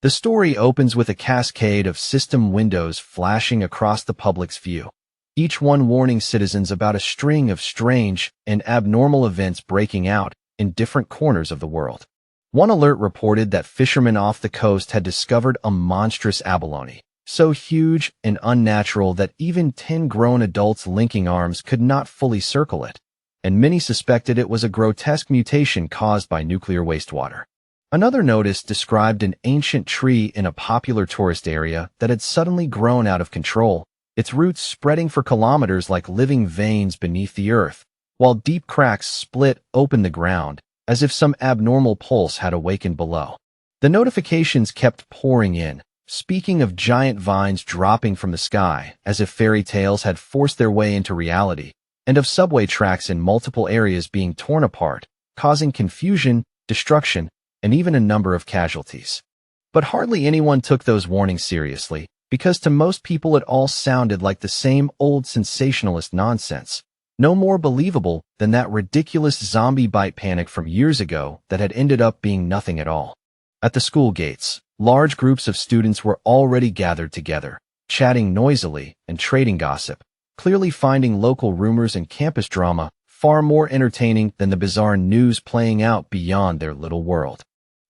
The story opens with a cascade of system windows flashing across the public's view, each one warning citizens about a string of strange and abnormal events breaking out in different corners of the world. One alert reported that fishermen off the coast had discovered a monstrous abalone, so huge and unnatural that even 10 grown adults linking arms could not fully circle it, and many suspected it was a grotesque mutation caused by nuclear wastewater. Another notice described an ancient tree in a popular tourist area that had suddenly grown out of control, its roots spreading for kilometers like living veins beneath the earth, while deep cracks split open the ground, as if some abnormal pulse had awakened below. The notifications kept pouring in, speaking of giant vines dropping from the sky, as if fairy tales had forced their way into reality, and of subway tracks in multiple areas being torn apart, causing confusion, destruction, and even a number of casualties. But hardly anyone took those warnings seriously, because to most people it all sounded like the same old sensationalist nonsense, no more believable than that ridiculous zombie bite panic from years ago that had ended up being nothing at all. At the school gates, large groups of students were already gathered together, chatting noisily and trading gossip, clearly finding local rumors and campus drama far more entertaining than the bizarre news playing out beyond their little world.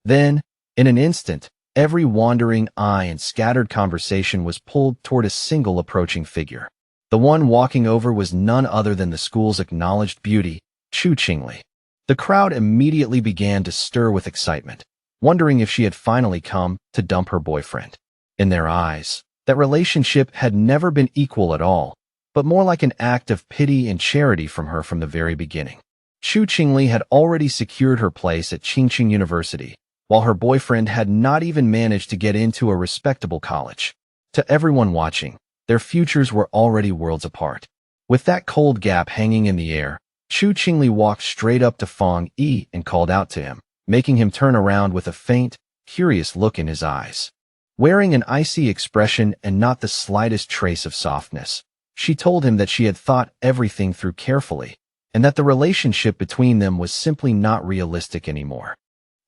Then, in an instant, every wandering eye and scattered conversation was pulled toward a single approaching figure. The one walking over was none other than the school's acknowledged beauty, Chu Qingli. The crowd immediately began to stir with excitement, wondering if she had finally come to dump her boyfriend. In their eyes, that relationship had never been equal at all, but more like an act of pity and charity from her from the very beginning. Chu Qingli had already secured her place at Qingqing University, while her boyfriend had not even managed to get into a respectable college. To everyone watching, their futures were already worlds apart. With that cold gap hanging in the air, Chu Qingli walked straight up to Fang Yi and called out to him, making him turn around with a faint, curious look in his eyes. Wearing an icy expression and not the slightest trace of softness, she told him that she had thought everything through carefully, and that the relationship between them was simply not realistic anymore.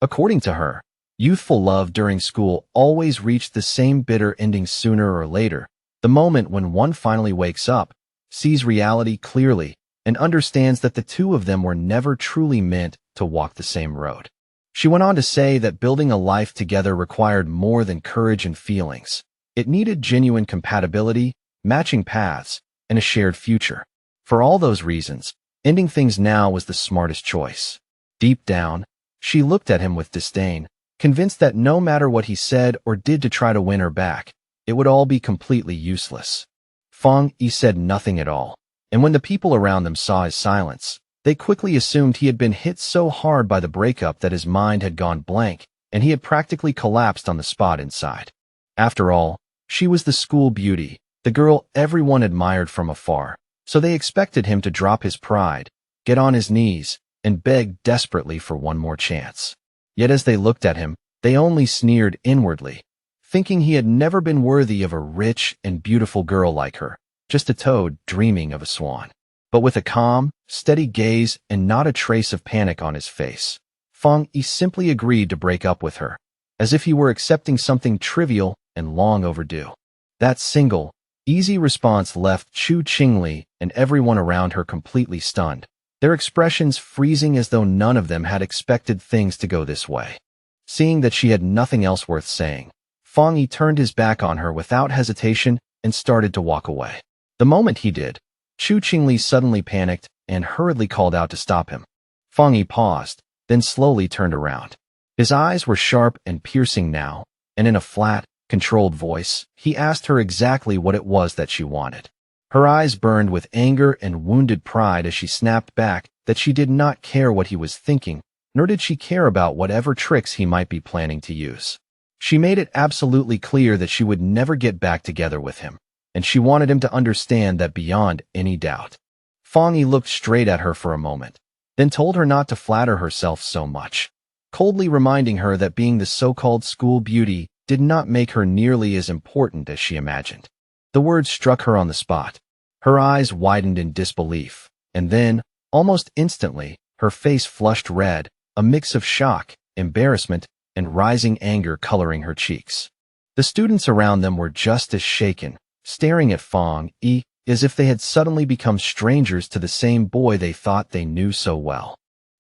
According to her, youthful love during school always reached the same bitter ending sooner or later, the moment when one finally wakes up, sees reality clearly, and understands that the two of them were never truly meant to walk the same road. She went on to say that building a life together required more than courage and feelings. It needed genuine compatibility, matching paths, and a shared future. For all those reasons, ending things now was the smartest choice. Deep down, she looked at him with disdain, convinced that no matter what he said or did to try to win her back, it would all be completely useless. Fang Yi said nothing at all, and when the people around them saw his silence, they quickly assumed he had been hit so hard by the breakup that his mind had gone blank, and he had practically collapsed on the spot inside. After all, she was the school beauty, the girl everyone admired from afar, so they expected him to drop his pride, get on his knees, and beg desperately for one more chance. Yet as they looked at him, they only sneered inwardly, thinking he had never been worthy of a rich and beautiful girl like her, just a toad dreaming of a swan. But with a calm, steady gaze and not a trace of panic on his face, Fang Yi simply agreed to break up with her, as if he were accepting something trivial and long overdue. That single, easy response left Chu Qingli and everyone around her completely stunned, their expressions freezing as though none of them had expected things to go this way. Seeing that she had nothing else worth saying, Fang Yi turned his back on her without hesitation and started to walk away. The moment he did, Chu Qingli suddenly panicked and hurriedly called out to stop him. Fang Yi paused, then slowly turned around. His eyes were sharp and piercing now, and in a flat, controlled voice, he asked her exactly what it was that she wanted. Her eyes burned with anger and wounded pride as she snapped back that she did not care what he was thinking, nor did she care about whatever tricks he might be planning to use. She made it absolutely clear that she would never get back together with him, and she wanted him to understand that beyond any doubt. Fang Yi looked straight at her for a moment, then told her not to flatter herself so much, coldly reminding her that being the so-called school beauty did not make her nearly as important as she imagined. The words struck her on the spot. Her eyes widened in disbelief, and then, almost instantly, her face flushed red, a mix of shock, embarrassment, and rising anger coloring her cheeks. The students around them were just as shaken, staring at Fong Yi as if they had suddenly become strangers to the same boy they thought they knew so well.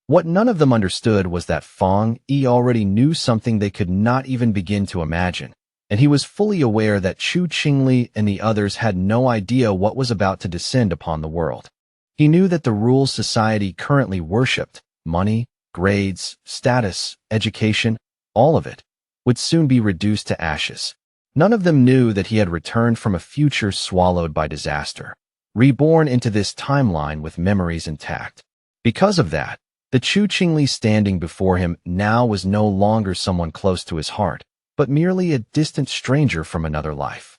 What none of them understood was that Fong Yi already knew something they could not even begin to imagine, and he was fully aware that Chu Qingli and the others had no idea what was about to descend upon the world. He knew that the rules society currently worshipped, money, grades, status, education, all of it, would soon be reduced to ashes. None of them knew that he had returned from a future swallowed by disaster, reborn into this timeline with memories intact. Because of that, the Chu Qingli standing before him now was no longer someone close to his heart, but merely a distant stranger from another life.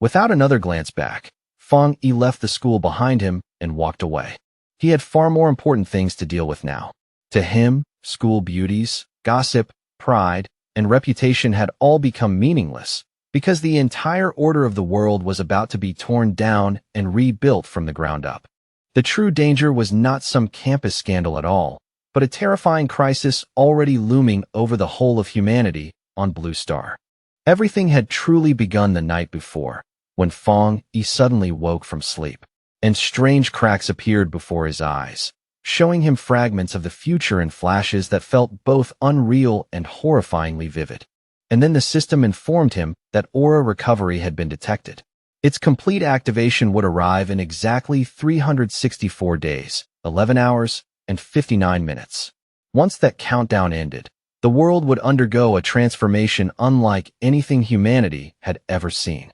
Without another glance back, Fong Yi left the school behind him and walked away. He had far more important things to deal with now. To him, school beauties, gossip, pride, and reputation had all become meaningless, because the entire order of the world was about to be torn down and rebuilt from the ground up. The true danger was not some campus scandal at all, but a terrifying crisis already looming over the whole of humanity on Blue Star. Everything had truly begun the night before, when Fong Yi suddenly woke from sleep, and strange cracks appeared before his eyes, showing him fragments of the future in flashes that felt both unreal and horrifyingly vivid. And then the system informed him that aura recovery had been detected. Its complete activation would arrive in exactly 364 days, 11 hours, and 59 minutes. Once that countdown ended, the world would undergo a transformation unlike anything humanity had ever seen.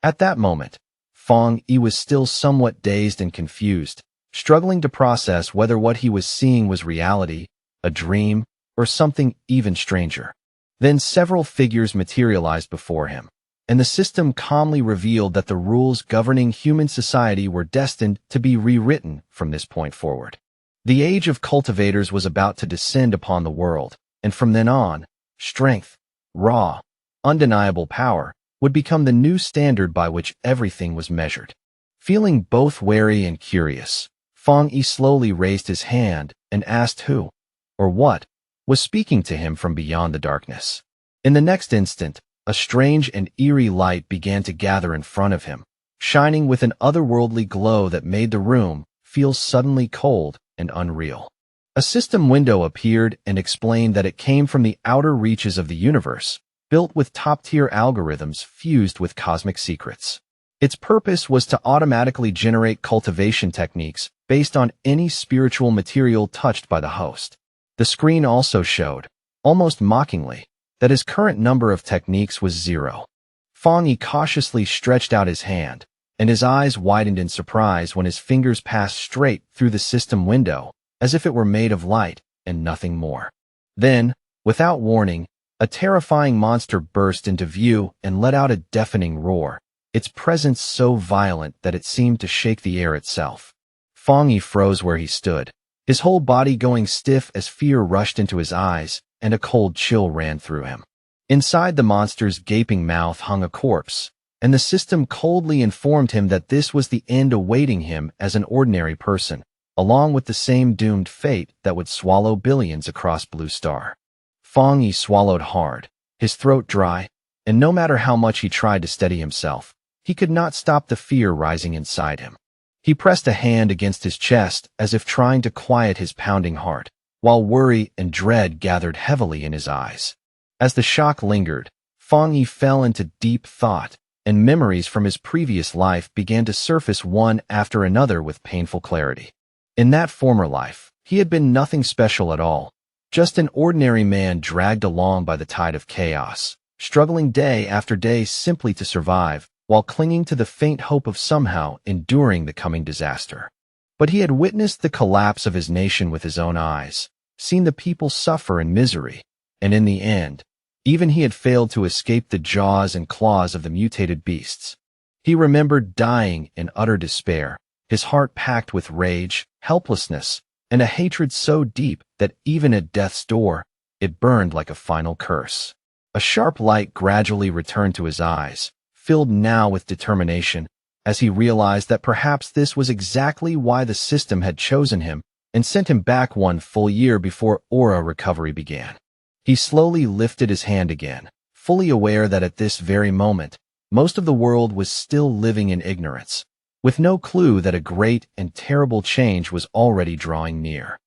At that moment, Fong Yi was still somewhat dazed and confused, struggling to process whether what he was seeing was reality, a dream, or something even stranger. Then several figures materialized before him, and the system calmly revealed that the rules governing human society were destined to be rewritten from this point forward. The age of cultivators was about to descend upon the world, and from then on, strength, raw, undeniable power, would become the new standard by which everything was measured. Feeling both wary and curious, Fong Yi slowly raised his hand and asked who, or what, was speaking to him from beyond the darkness. In the next instant, a strange and eerie light began to gather in front of him, shining with an otherworldly glow that made the room feel suddenly cold and unreal. A system window appeared and explained that it came from the outer reaches of the universe, built with top-tier algorithms fused with cosmic secrets. Its purpose was to automatically generate cultivation techniques based on any spiritual material touched by the host. The screen also showed, almost mockingly, that his current number of techniques was 0. Fong Yi cautiously stretched out his hand, and his eyes widened in surprise when his fingers passed straight through the system window, as if it were made of light and nothing more. Then, without warning, a terrifying monster burst into view and let out a deafening roar, its presence so violent that it seemed to shake the air itself. Fong Yi froze where he stood, his whole body going stiff as fear rushed into his eyes, and a cold chill ran through him. Inside the monster's gaping mouth hung a corpse, and the system coldly informed him that this was the end awaiting him as an ordinary person, along with the same doomed fate that would swallow billions across Blue Star. Fong Yi swallowed hard, his throat dry, and no matter how much he tried to steady himself, he could not stop the fear rising inside him. He pressed a hand against his chest as if trying to quiet his pounding heart, while worry and dread gathered heavily in his eyes. As the shock lingered, Fong Yi fell into deep thought, and memories from his previous life began to surface one after another with painful clarity. In that former life, he had been nothing special at all, just an ordinary man dragged along by the tide of chaos, struggling day after day simply to survive, while clinging to the faint hope of somehow enduring the coming disaster. But he had witnessed the collapse of his nation with his own eyes, seen the people suffer in misery, and in the end, even he had failed to escape the jaws and claws of the mutated beasts. He remembered dying in utter despair, his heart packed with rage, helplessness, and a hatred so deep that even at death's door, it burned like a final curse. A sharp light gradually returned to his eyes, filled now with determination, as he realized that perhaps this was exactly why the system had chosen him and sent him back one full year before aura recovery began. He slowly lifted his hand again, fully aware that at this very moment, most of the world was still living in ignorance, with no clue that a great and terrible change was already drawing near.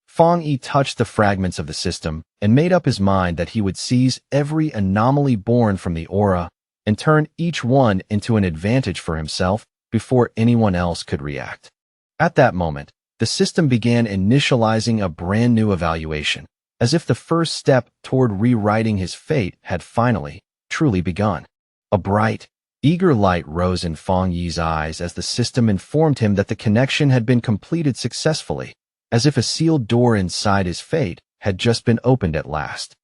Fang Yi touched the fragments of the system and made up his mind that he would seize every anomaly born from the aura and turn each one into an advantage for himself before anyone else could react. At that moment, the system began initializing a brand new evaluation, as if the first step toward rewriting his fate had finally, truly begun. A bright, eager light rose in Fang Yi's eyes as the system informed him that the connection had been completed successfully, as if a sealed door inside his fate had just been opened at last.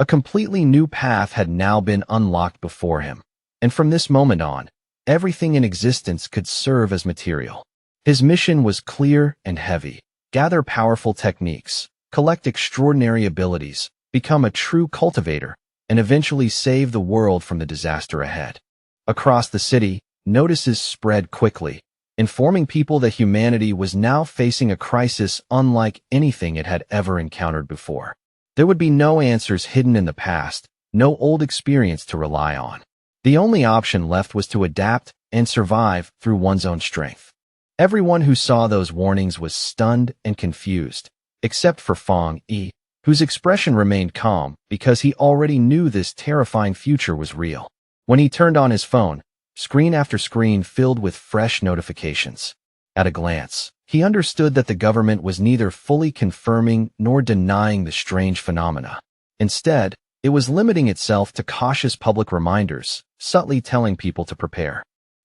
A completely new path had now been unlocked before him, and from this moment on, everything in existence could serve as material. His mission was clear and heavy: gather powerful techniques, collect extraordinary abilities, become a true cultivator, and eventually save the world from the disaster ahead. Across the city, notices spread quickly, informing people that humanity was now facing a crisis unlike anything it had ever encountered before. There would be no answers hidden in the past, no old experience to rely on. The only option left was to adapt and survive through one's own strength. Everyone who saw those warnings was stunned and confused, except for Fang Yi, whose expression remained calm because he already knew this terrifying future was real. When he turned on his phone, screen after screen filled with fresh notifications. At a glance, he understood that the government was neither fully confirming nor denying the strange phenomena. Instead, it was limiting itself to cautious public reminders, subtly telling people to prepare.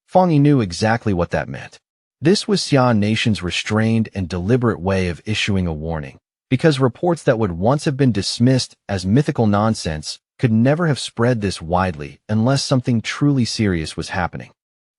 Fang Yi knew exactly what that meant. This was Xia Nation's restrained and deliberate way of issuing a warning, because reports that would once have been dismissed as mythical nonsense could never have spread this widely unless something truly serious was happening.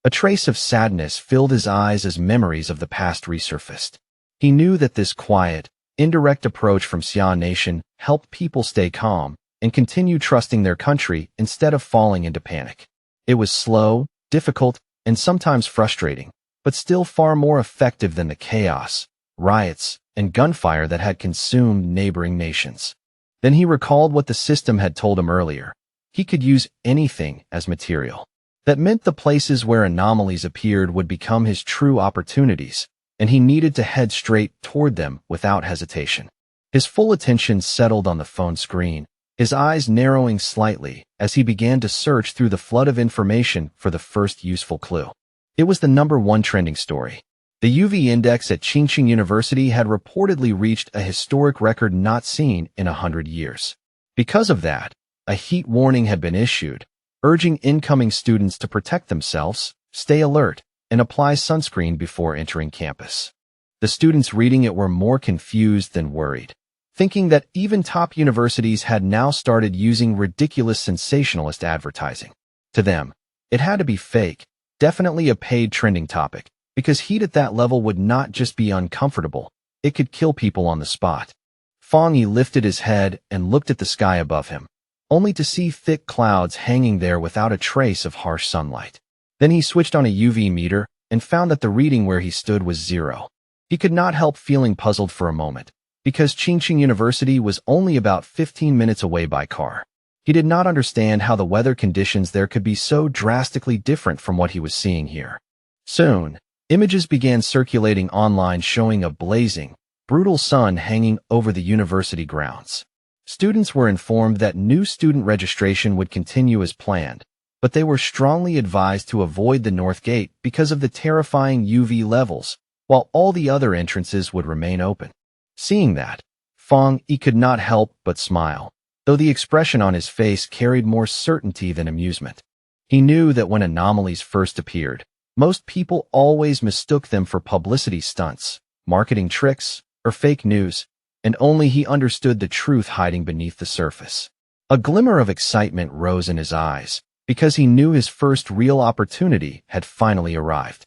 A trace of sadness filled his eyes as memories of the past resurfaced. He knew that this quiet, indirect approach from Xia Nation helped people stay calm and continue trusting their country instead of falling into panic. It was slow, difficult, and sometimes frustrating, but still far more effective than the chaos, riots, and gunfire that had consumed neighboring nations. Then he recalled what the system had told him earlier. He could use anything as material. That meant the places where anomalies appeared would become his true opportunities, and he needed to head straight toward them without hesitation. His full attention settled on the phone screen, his eyes narrowing slightly as he began to search through the flood of information for the first useful clue. It was the #1 trending story. The UV index at Qingqing University had reportedly reached a historic record not seen in 100 years. Because of that, a heat warning had been issued, urging incoming students to protect themselves, stay alert, and apply sunscreen before entering campus. The students reading it were more confused than worried, thinking that even top universities had now started using ridiculous sensationalist advertising. To them, it had to be fake, definitely a paid trending topic, because heat at that level would not just be uncomfortable, it could kill people on the spot. Fang Yi lifted his head and looked at the sky above him, only to see thick clouds hanging there without a trace of harsh sunlight. Then he switched on a UV meter and found that the reading where he stood was 0. He could not help feeling puzzled for a moment, because Qingqing University was only about 15 minutes away by car. He did not understand how the weather conditions there could be so drastically different from what he was seeing here. Soon, images began circulating online showing a blazing, brutal sun hanging over the university grounds. Students were informed that new student registration would continue as planned, but they were strongly advised to avoid the North Gate because of the terrifying UV levels, while all the other entrances would remain open. Seeing that, Fang Yi could not help but smile, though the expression on his face carried more certainty than amusement. He knew that when anomalies first appeared, most people always mistook them for publicity stunts, marketing tricks, or fake news, and only he understood the truth hiding beneath the surface. A glimmer of excitement rose in his eyes, because he knew his first real opportunity had finally arrived.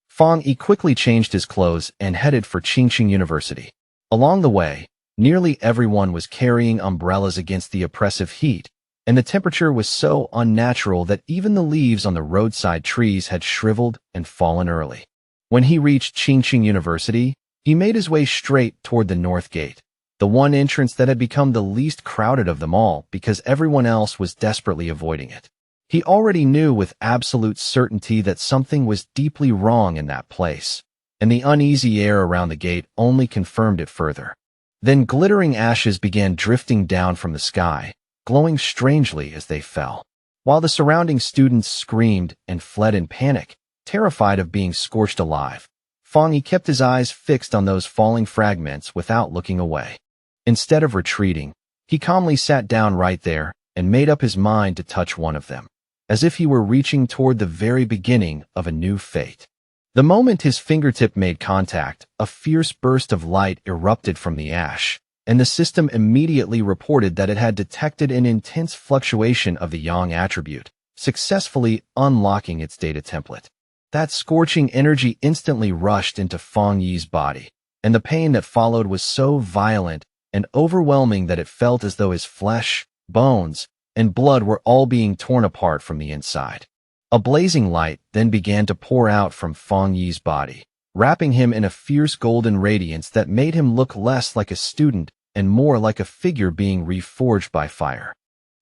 Fang Yi quickly changed his clothes and headed for Qingqing University. Along the way, nearly everyone was carrying umbrellas against the oppressive heat, and the temperature was so unnatural that even the leaves on the roadside trees had shriveled and fallen early. When he reached Qingqing University, he made his way straight toward the North Gate, the one entrance that had become the least crowded of them all because everyone else was desperately avoiding it. He already knew with absolute certainty that something was deeply wrong in that place, and the uneasy air around the gate only confirmed it further. Then glittering ashes began drifting down from the sky, glowing strangely as they fell. While the surrounding students screamed and fled in panic, terrified of being scorched alive, Fangyi kept his eyes fixed on those falling fragments without looking away. Instead of retreating, he calmly sat down right there and made up his mind to touch one of them, as if he were reaching toward the very beginning of a new fate. The moment his fingertip made contact, a fierce burst of light erupted from the ash, and the system immediately reported that it had detected an intense fluctuation of the yang attribute, successfully unlocking its data template. That scorching energy instantly rushed into Fangyi's body, and the pain that followed was so violent and overwhelming that it felt as though his flesh, bones, and blood were all being torn apart from the inside. A blazing light then began to pour out from Fangyi's body, wrapping him in a fierce golden radiance that made him look less like a student and more like a figure being reforged by fire.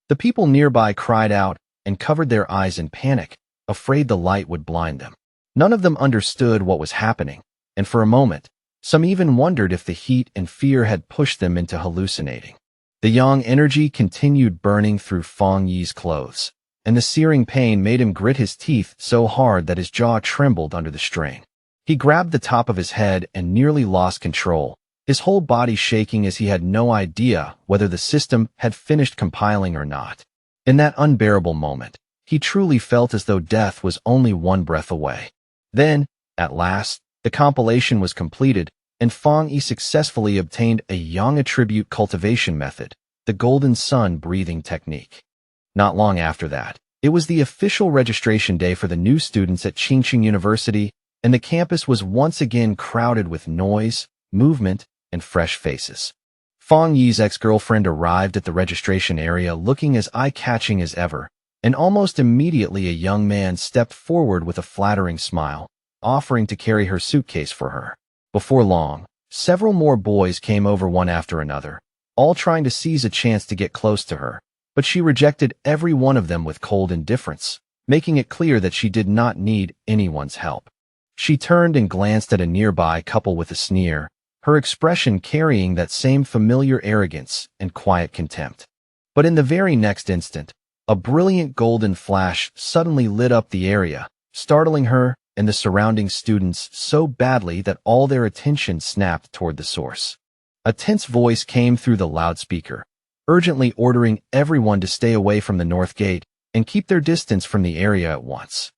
The people nearby cried out and covered their eyes in panic, afraid the light would blind them. None of them understood what was happening, and for a moment, some even wondered if the heat and fear had pushed them into hallucinating. The yang energy continued burning through Fangyi's clothes, and the searing pain made him grit his teeth so hard that his jaw trembled under the strain. He grabbed the top of his head and nearly lost control, his whole body shaking as he had no idea whether the system had finished compiling or not. In that unbearable moment, he truly felt as though death was only one breath away. Then, at last, the compilation was completed, and Fangyi successfully obtained a yang attribute cultivation method, the golden sun breathing technique. Not long after that, it was the official registration day for the new students at Qingqing University, and the campus was once again crowded with noise, movement, and fresh faces. Fangyi's ex-girlfriend arrived at the registration area looking as eye-catching as ever, and almost immediately a young man stepped forward with a flattering smile, offering to carry her suitcase for her. Before long, several more boys came over one after another, all trying to seize a chance to get close to her, but she rejected every one of them with cold indifference, making it clear that she did not need anyone's help. She turned and glanced at a nearby couple with a sneer, her expression carrying that same familiar arrogance and quiet contempt. But in the very next instant, a brilliant golden flash suddenly lit up the area, startling her and the surrounding students so badly that all their attention snapped toward the source. A tense voice came through the loudspeaker, urgently ordering everyone to stay away from the north gate and keep their distance from the area at once.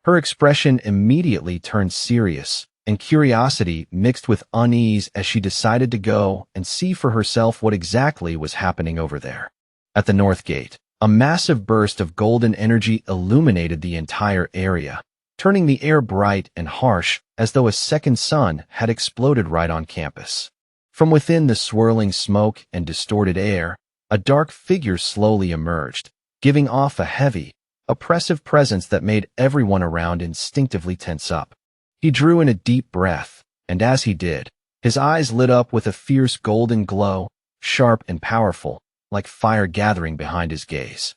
Her expression immediately turned serious, and curiosity mixed with unease as she decided to go and see for herself what exactly was happening over there. At the north gate, a massive burst of golden energy illuminated the entire area, turning the air bright and harsh as though a second sun had exploded right on campus. From within the swirling smoke and distorted air, a dark figure slowly emerged, giving off a heavy, oppressive presence that made everyone around instinctively tense up. He drew in a deep breath, and as he did, his eyes lit up with a fierce golden glow, sharp and powerful, like fire gathering behind his gaze.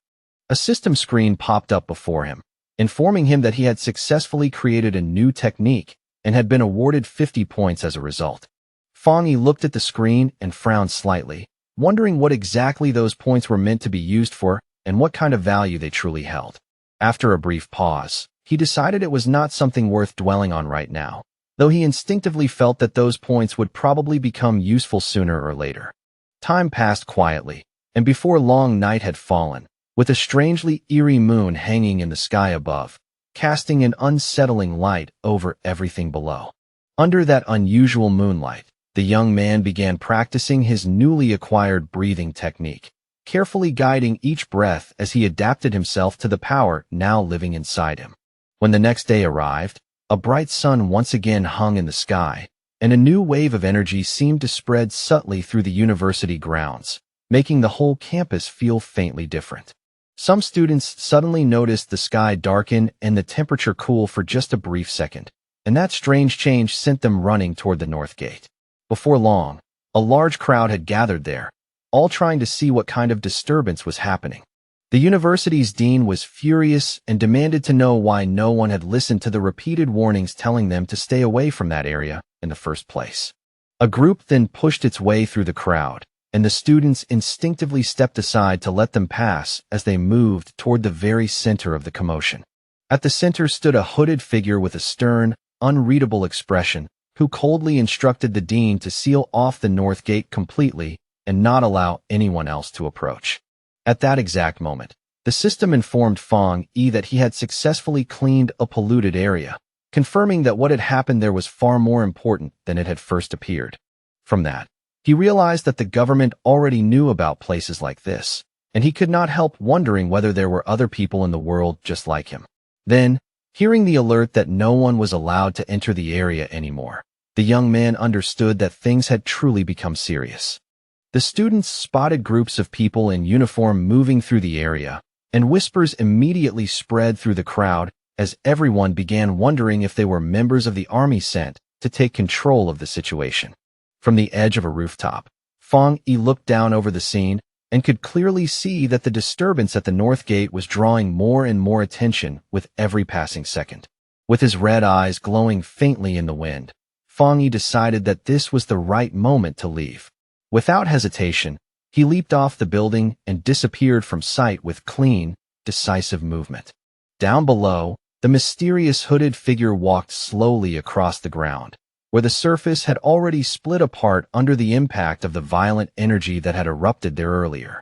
A system screen popped up before him, informing him that he had successfully created a new technique and had been awarded 50 points as a result. Fangyi looked at the screen and frowned slightly, wondering what exactly those points were meant to be used for and what kind of value they truly held. After a brief pause, he decided it was not something worth dwelling on right now, though he instinctively felt that those points would probably become useful sooner or later. Time passed quietly, and before long night had fallen, with a strangely eerie moon hanging in the sky above, casting an unsettling light over everything below. Under that unusual moonlight, the young man began practicing his newly acquired breathing technique, carefully guiding each breath as he adapted himself to the power now living inside him. When the next day arrived, a bright sun once again hung in the sky, and a new wave of energy seemed to spread subtly through the university grounds, making the whole campus feel faintly different. Some students suddenly noticed the sky darken and the temperature cool for just a brief second, and that strange change sent them running toward the north gate. Before long, A large crowd had gathered there, all trying to see what kind of disturbance was happening. The university's dean was furious and demanded to know why no one had listened to the repeated warnings telling them to stay away from that area in the first place. A group then pushed its way through the crowd, and the students instinctively stepped aside to let them pass as they moved toward the very center of the commotion. At the center stood a hooded figure with a stern, unreadable expression, who coldly instructed the dean to seal off the north gate completely and not allow anyone else to approach. At that exact moment, the system informed Fong Yi that he had successfully cleaned a polluted area, confirming that what had happened there was far more important than it had first appeared. From that, he realized that the government already knew about places like this, and he could not help wondering whether there were other people in the world just like him. Then, hearing the alert that no one was allowed to enter the area anymore, the young man understood that things had truly become serious. The students spotted groups of people in uniform moving through the area, and whispers immediately spread through the crowd as everyone began wondering if they were members of the army sent to take control of the situation. From the edge of a rooftop, Fong Yi looked down over the scene and could clearly see that the disturbance at the north gate was drawing more and more attention with every passing second. With his red eyes glowing faintly in the wind, Fong Yi decided that this was the right moment to leave. Without hesitation, he leaped off the building and disappeared from sight with clean, decisive movement. Down below, the mysterious hooded figure walked slowly across the ground, where the surface had already split apart under the impact of the violent energy that had erupted there earlier.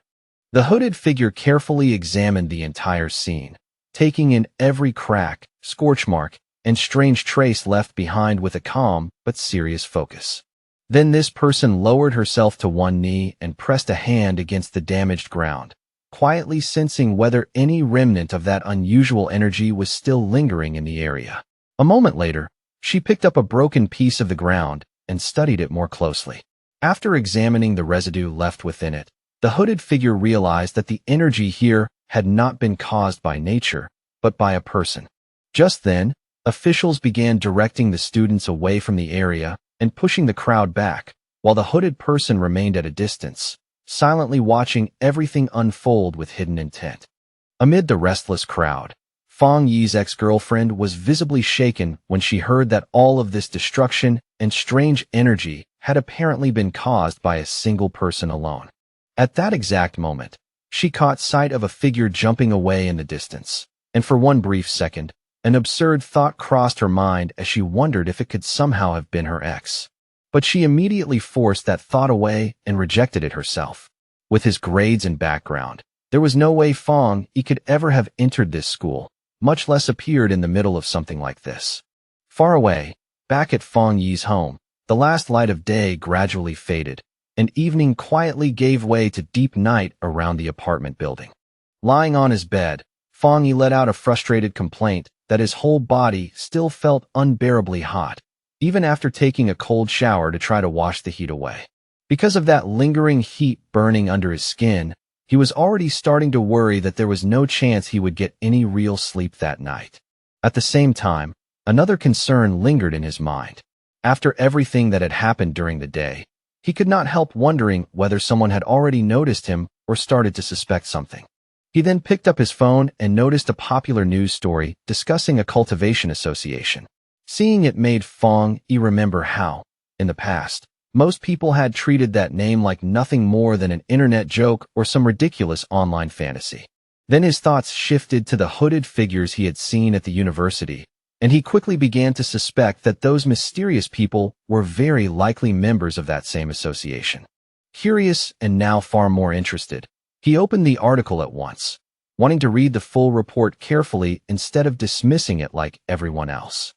The hooded figure carefully examined the entire scene, taking in every crack, scorch mark, and strange trace left behind with a calm but serious focus. Then this person lowered herself to one knee and pressed a hand against the damaged ground, quietly sensing whether any remnant of that unusual energy was still lingering in the area. A moment later, she picked up a broken piece of the ground and studied it more closely. After examining the residue left within it, the hooded figure realized that the energy here had not been caused by nature, but by a person. Just then, officials began directing the students away from the area and pushing the crowd back, while the hooded person remained at a distance, silently watching everything unfold with hidden intent. Amid the restless crowd, Fong Yi's ex-girlfriend was visibly shaken when she heard that all of this destruction and strange energy had apparently been caused by a single person alone. At that exact moment, she caught sight of a figure jumping away in the distance, and for one brief second, an absurd thought crossed her mind as she wondered if it could somehow have been her ex. But she immediately forced that thought away and rejected it herself. With his grades and background, there was no way Fong Yi could ever have entered this school, much less appeared in the middle of something like this. Far away, back at Fong Yi's home, the last light of day gradually faded, and evening quietly gave way to deep night around the apartment building. Lying on his bed, Fong Yi let out a frustrated complaint that his whole body still felt unbearably hot, even after taking a cold shower to try to wash the heat away. Because of that lingering heat burning under his skin, he was already starting to worry that there was no chance he would get any real sleep that night. At the same time, another concern lingered in his mind. After everything that had happened during the day, he could not help wondering whether someone had already noticed him or started to suspect something. He then picked up his phone and noticed a popular news story discussing a cultivation association. Seeing it made Fong Yi remember how, in the past, most people had treated that name like nothing more than an internet joke or some ridiculous online fantasy. Then his thoughts shifted to the hooded figures he had seen at the university, and he quickly began to suspect that those mysterious people were very likely members of that same association. Curious and now far more interested, he opened the article at once, wanting to read the full report carefully instead of dismissing it like everyone else.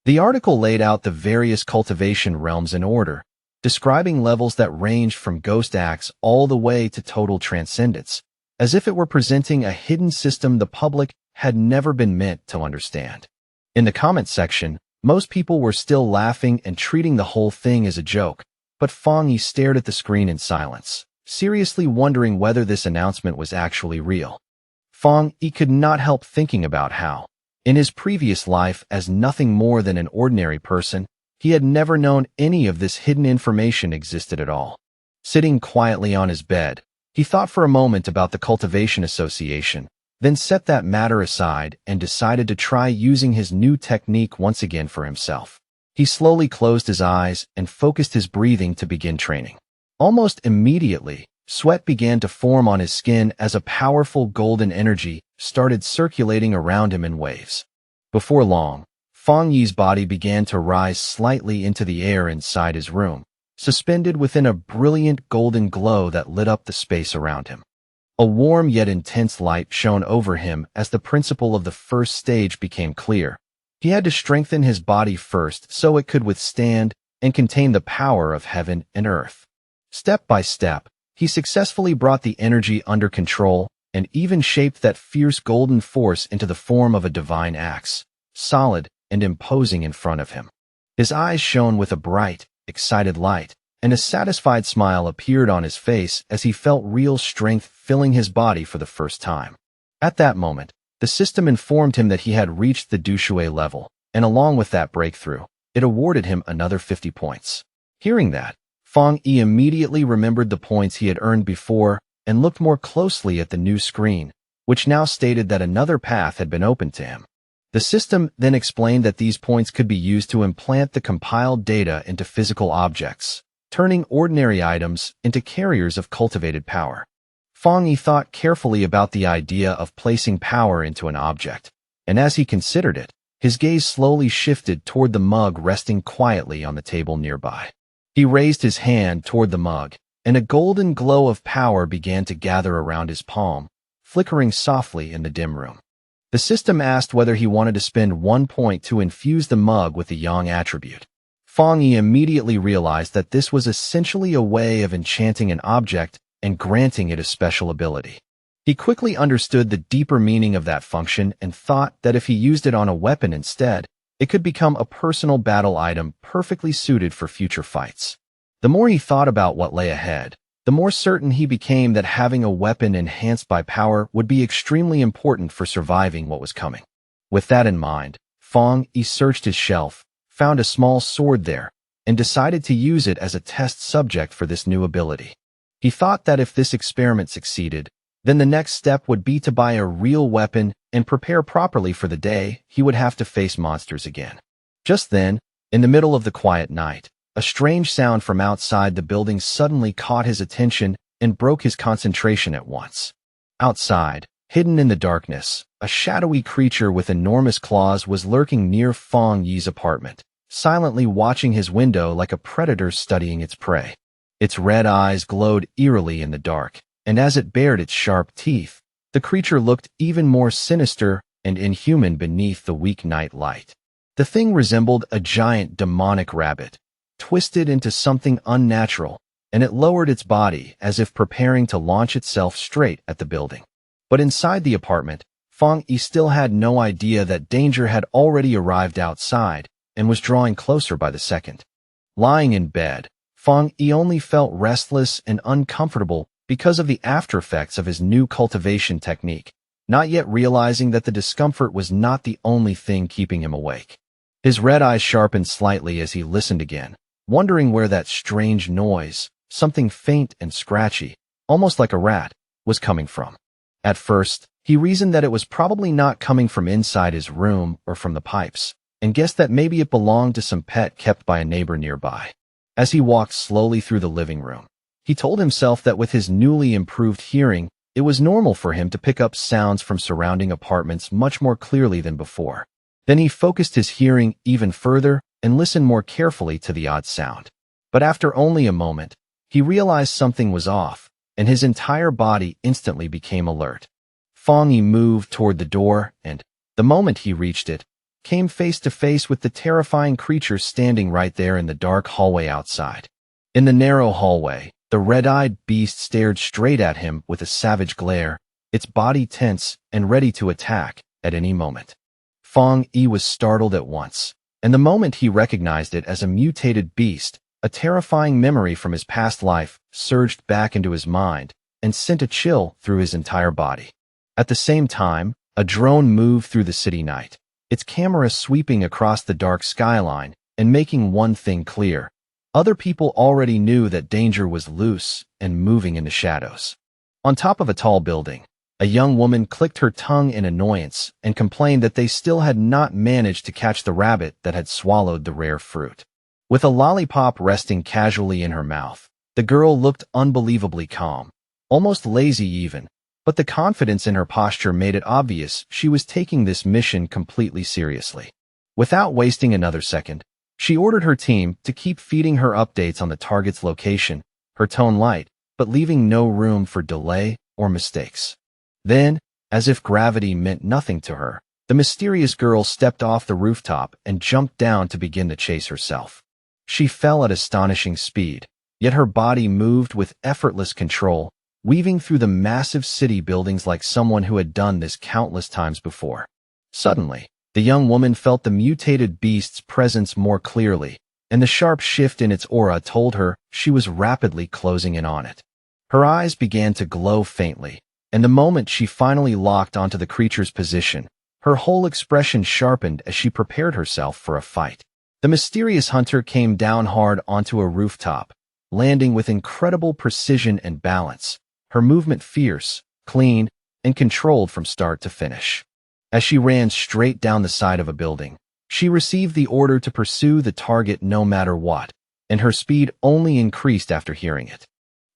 The article laid out the various cultivation realms in order, describing levels that ranged from ghost acts all the way to total transcendence, as if it were presenting a hidden system the public had never been meant to understand. In the comments section, most people were still laughing and treating the whole thing as a joke, but Fong Yi stared at the screen in silence, seriously wondering whether this announcement was actually real. Fong Yi could not help thinking about how, in his previous life as nothing more than an ordinary person, he had never known any of this hidden information existed at all. Sitting quietly on his bed, he thought for a moment about the Cultivation Association, then set that matter aside and decided to try using his new technique once again for himself. He slowly closed his eyes and focused his breathing to begin training. Almost immediately, sweat began to form on his skin as a powerful golden energy started circulating around him in waves. Before long, Fang Yi's body began to rise slightly into the air inside his room, suspended within a brilliant golden glow that lit up the space around him. A warm yet intense light shone over him as the principle of the first stage became clear. He had to strengthen his body first so it could withstand and contain the power of heaven and earth. Step by step, he successfully brought the energy under control and even shaped that fierce golden force into the form of a divine axe, solid and imposing in front of him. His eyes shone with a bright, excited light, and a satisfied smile appeared on his face as he felt real strength filling his body for the first time. At that moment, the system informed him that he had reached the Dushui level, and along with that breakthrough, it awarded him another 50 points. Hearing that, Fang Yi immediately remembered the points he had earned before and looked more closely at the new screen, which now stated that another path had been opened to him. The system then explained that these points could be used to implant the compiled data into physical objects, turning ordinary items into carriers of cultivated power. Fang Yi thought carefully about the idea of placing power into an object, and as he considered it, his gaze slowly shifted toward the mug resting quietly on the table nearby. He raised his hand toward the mug, and a golden glow of power began to gather around his palm, flickering softly in the dim room. The system asked whether he wanted to spend 1 point to infuse the mug with the yang attribute. Fang Yi immediately realized that this was essentially a way of enchanting an object and granting it a special ability. He quickly understood the deeper meaning of that function and thought that if he used it on a weapon instead, it could become a personal battle item perfectly suited for future fights. The more he thought about what lay ahead, the more certain he became that having a weapon enhanced by power would be extremely important for surviving what was coming. With that in mind, Fang Yi searched his shelf, found a small sword there, and decided to use it as a test subject for this new ability. He thought that if this experiment succeeded, then the next step would be to buy a real weapon and prepare properly for the day he would have to face monsters again. Just then, in the middle of the quiet night, a strange sound from outside the building suddenly caught his attention and broke his concentration at once. Outside, hidden in the darkness, a shadowy creature with enormous claws was lurking near Fang Yi's apartment, silently watching his window like a predator studying its prey. Its red eyes glowed eerily in the dark, and as it bared its sharp teeth, the creature looked even more sinister and inhuman beneath the weak night light. The thing resembled a giant demonic rabbit, twisted into something unnatural, and it lowered its body as if preparing to launch itself straight at the building. But inside the apartment, Fang Yi still had no idea that danger had already arrived outside and was drawing closer by the second. Lying in bed, Fang Yi only felt restless and uncomfortable because of the aftereffects of his new cultivation technique, not yet realizing that the discomfort was not the only thing keeping him awake. His red eyes sharpened slightly as he listened again, wondering where that strange noise, something faint and scratchy, almost like a rat, was coming from. At first, he reasoned that it was probably not coming from inside his room or from the pipes, and guessed that maybe it belonged to some pet kept by a neighbor nearby. As he walked slowly through the living room, he told himself that with his newly improved hearing, it was normal for him to pick up sounds from surrounding apartments much more clearly than before. Then he focused his hearing even further and listened more carefully to the odd sound. But after only a moment, he realized something was off, and his entire body instantly became alert. Fang Yi moved toward the door and, the moment he reached it, came face to face with the terrifying creature standing right there in the dark hallway outside. In the narrow hallway, the red-eyed beast stared straight at him with a savage glare, its body tense and ready to attack at any moment. Fang Yi was startled at once, and the moment he recognized it as a mutated beast, a terrifying memory from his past life surged back into his mind and sent a chill through his entire body. At the same time, a drone moved through the city night, its camera sweeping across the dark skyline and making one thing clear: Other people already knew that danger was loose and moving in the shadows. On top of a tall building, a young woman clicked her tongue in annoyance and complained that they still had not managed to catch the rabbit that had swallowed the rare fruit. With a lollipop resting casually in her mouth, the girl looked unbelievably calm, almost lazy even, but the confidence in her posture made it obvious she was taking this mission completely seriously. Without wasting another second, she ordered her team to keep feeding her updates on the target's location, her tone light, but leaving no room for delay or mistakes. Then, as if gravity meant nothing to her, the mysterious girl stepped off the rooftop and jumped down to begin the chase herself. She fell at astonishing speed, yet her body moved with effortless control, weaving through the massive city buildings like someone who had done this countless times before. Suddenly, the young woman felt the mutated beast's presence more clearly, and the sharp shift in its aura told her she was rapidly closing in on it. Her eyes began to glow faintly, and the moment she finally locked onto the creature's position, her whole expression sharpened as she prepared herself for a fight. The mysterious hunter came down hard onto a rooftop, landing with incredible precision and balance, her movement fierce, clean, and controlled from start to finish. As she ran straight down the side of a building, she received the order to pursue the target no matter what, and her speed only increased after hearing it.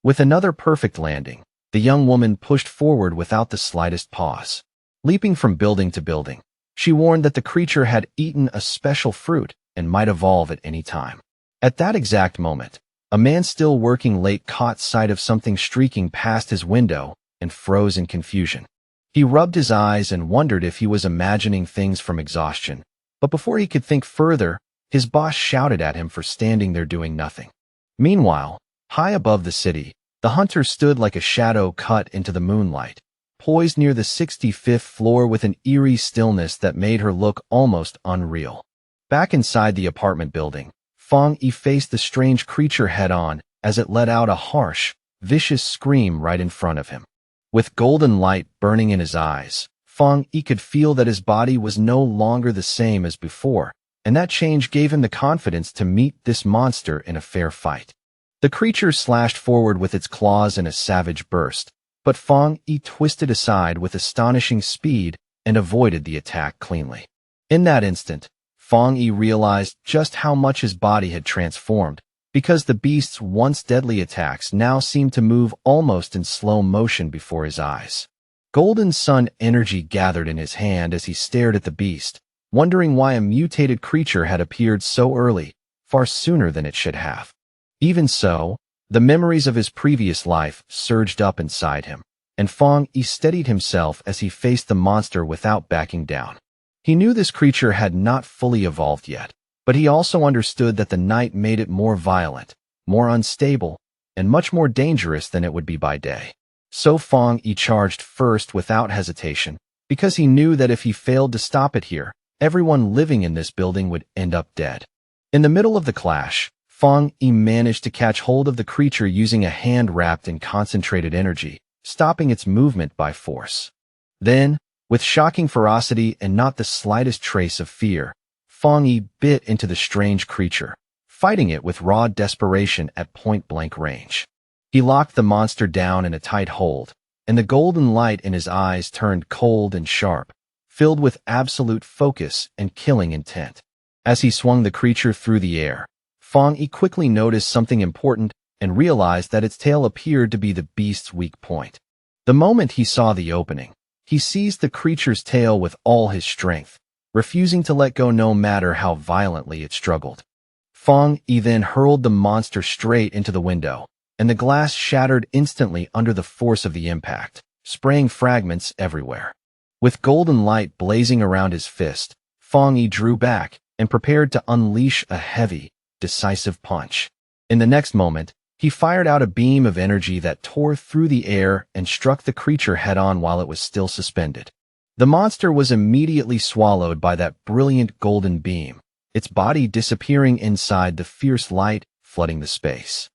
With another perfect landing, the young woman pushed forward without the slightest pause. Leaping from building to building, she warned that the creature had eaten a special fruit and might evolve at any time. At that exact moment, a man still working late caught sight of something streaking past his window and froze in confusion. He rubbed his eyes and wondered if he was imagining things from exhaustion, but before he could think further, his boss shouted at him for standing there doing nothing. Meanwhile, high above the city, the hunter stood like a shadow cut into the moonlight, poised near the 65th floor with an eerie stillness that made her look almost unreal. Back inside the apartment building, Fong Yi faced the strange creature head-on as it let out a harsh, vicious scream right in front of him. With golden light burning in his eyes, Fong Yi could feel that his body was no longer the same as before, and that change gave him the confidence to meet this monster in a fair fight. The creature slashed forward with its claws in a savage burst, but Fong Yi twisted aside with astonishing speed and avoided the attack cleanly. In that instant, Fong Yi realized just how much his body had transformed, because the beast's once deadly attacks now seemed to move almost in slow motion before his eyes. Golden sun energy gathered in his hand as he stared at the beast, wondering why a mutated creature had appeared so early, far sooner than it should have. Even so, the memories of his previous life surged up inside him, and Fong Yi steadied himself as he faced the monster without backing down. He knew this creature had not fully evolved yet, but he also understood that the night made it more violent, more unstable, and much more dangerous than it would be by day. So Fong Yi charged first without hesitation, because he knew that if he failed to stop it here, everyone living in this building would end up dead. In the middle of the clash, Fong Yi managed to catch hold of the creature using a hand wrapped in concentrated energy, stopping its movement by force. Then, with shocking ferocity and not the slightest trace of fear, Fong Yi bit into the strange creature, fighting it with raw desperation at point-blank range. He locked the monster down in a tight hold, and the golden light in his eyes turned cold and sharp, filled with absolute focus and killing intent. As he swung the creature through the air, Fong Yi quickly noticed something important and realized that its tail appeared to be the beast's weak point. The moment he saw the opening, he seized the creature's tail with all his strength, refusing to let go no matter how violently it struggled. Fong Yi then hurled the monster straight into the window, and the glass shattered instantly under the force of the impact, spraying fragments everywhere. With golden light blazing around his fist, Fong Yi drew back and prepared to unleash a heavy, decisive punch. In the next moment, he fired out a beam of energy that tore through the air and struck the creature head-on while it was still suspended. The monster was immediately swallowed by that brilliant golden beam, its body disappearing inside the fierce light flooding the space.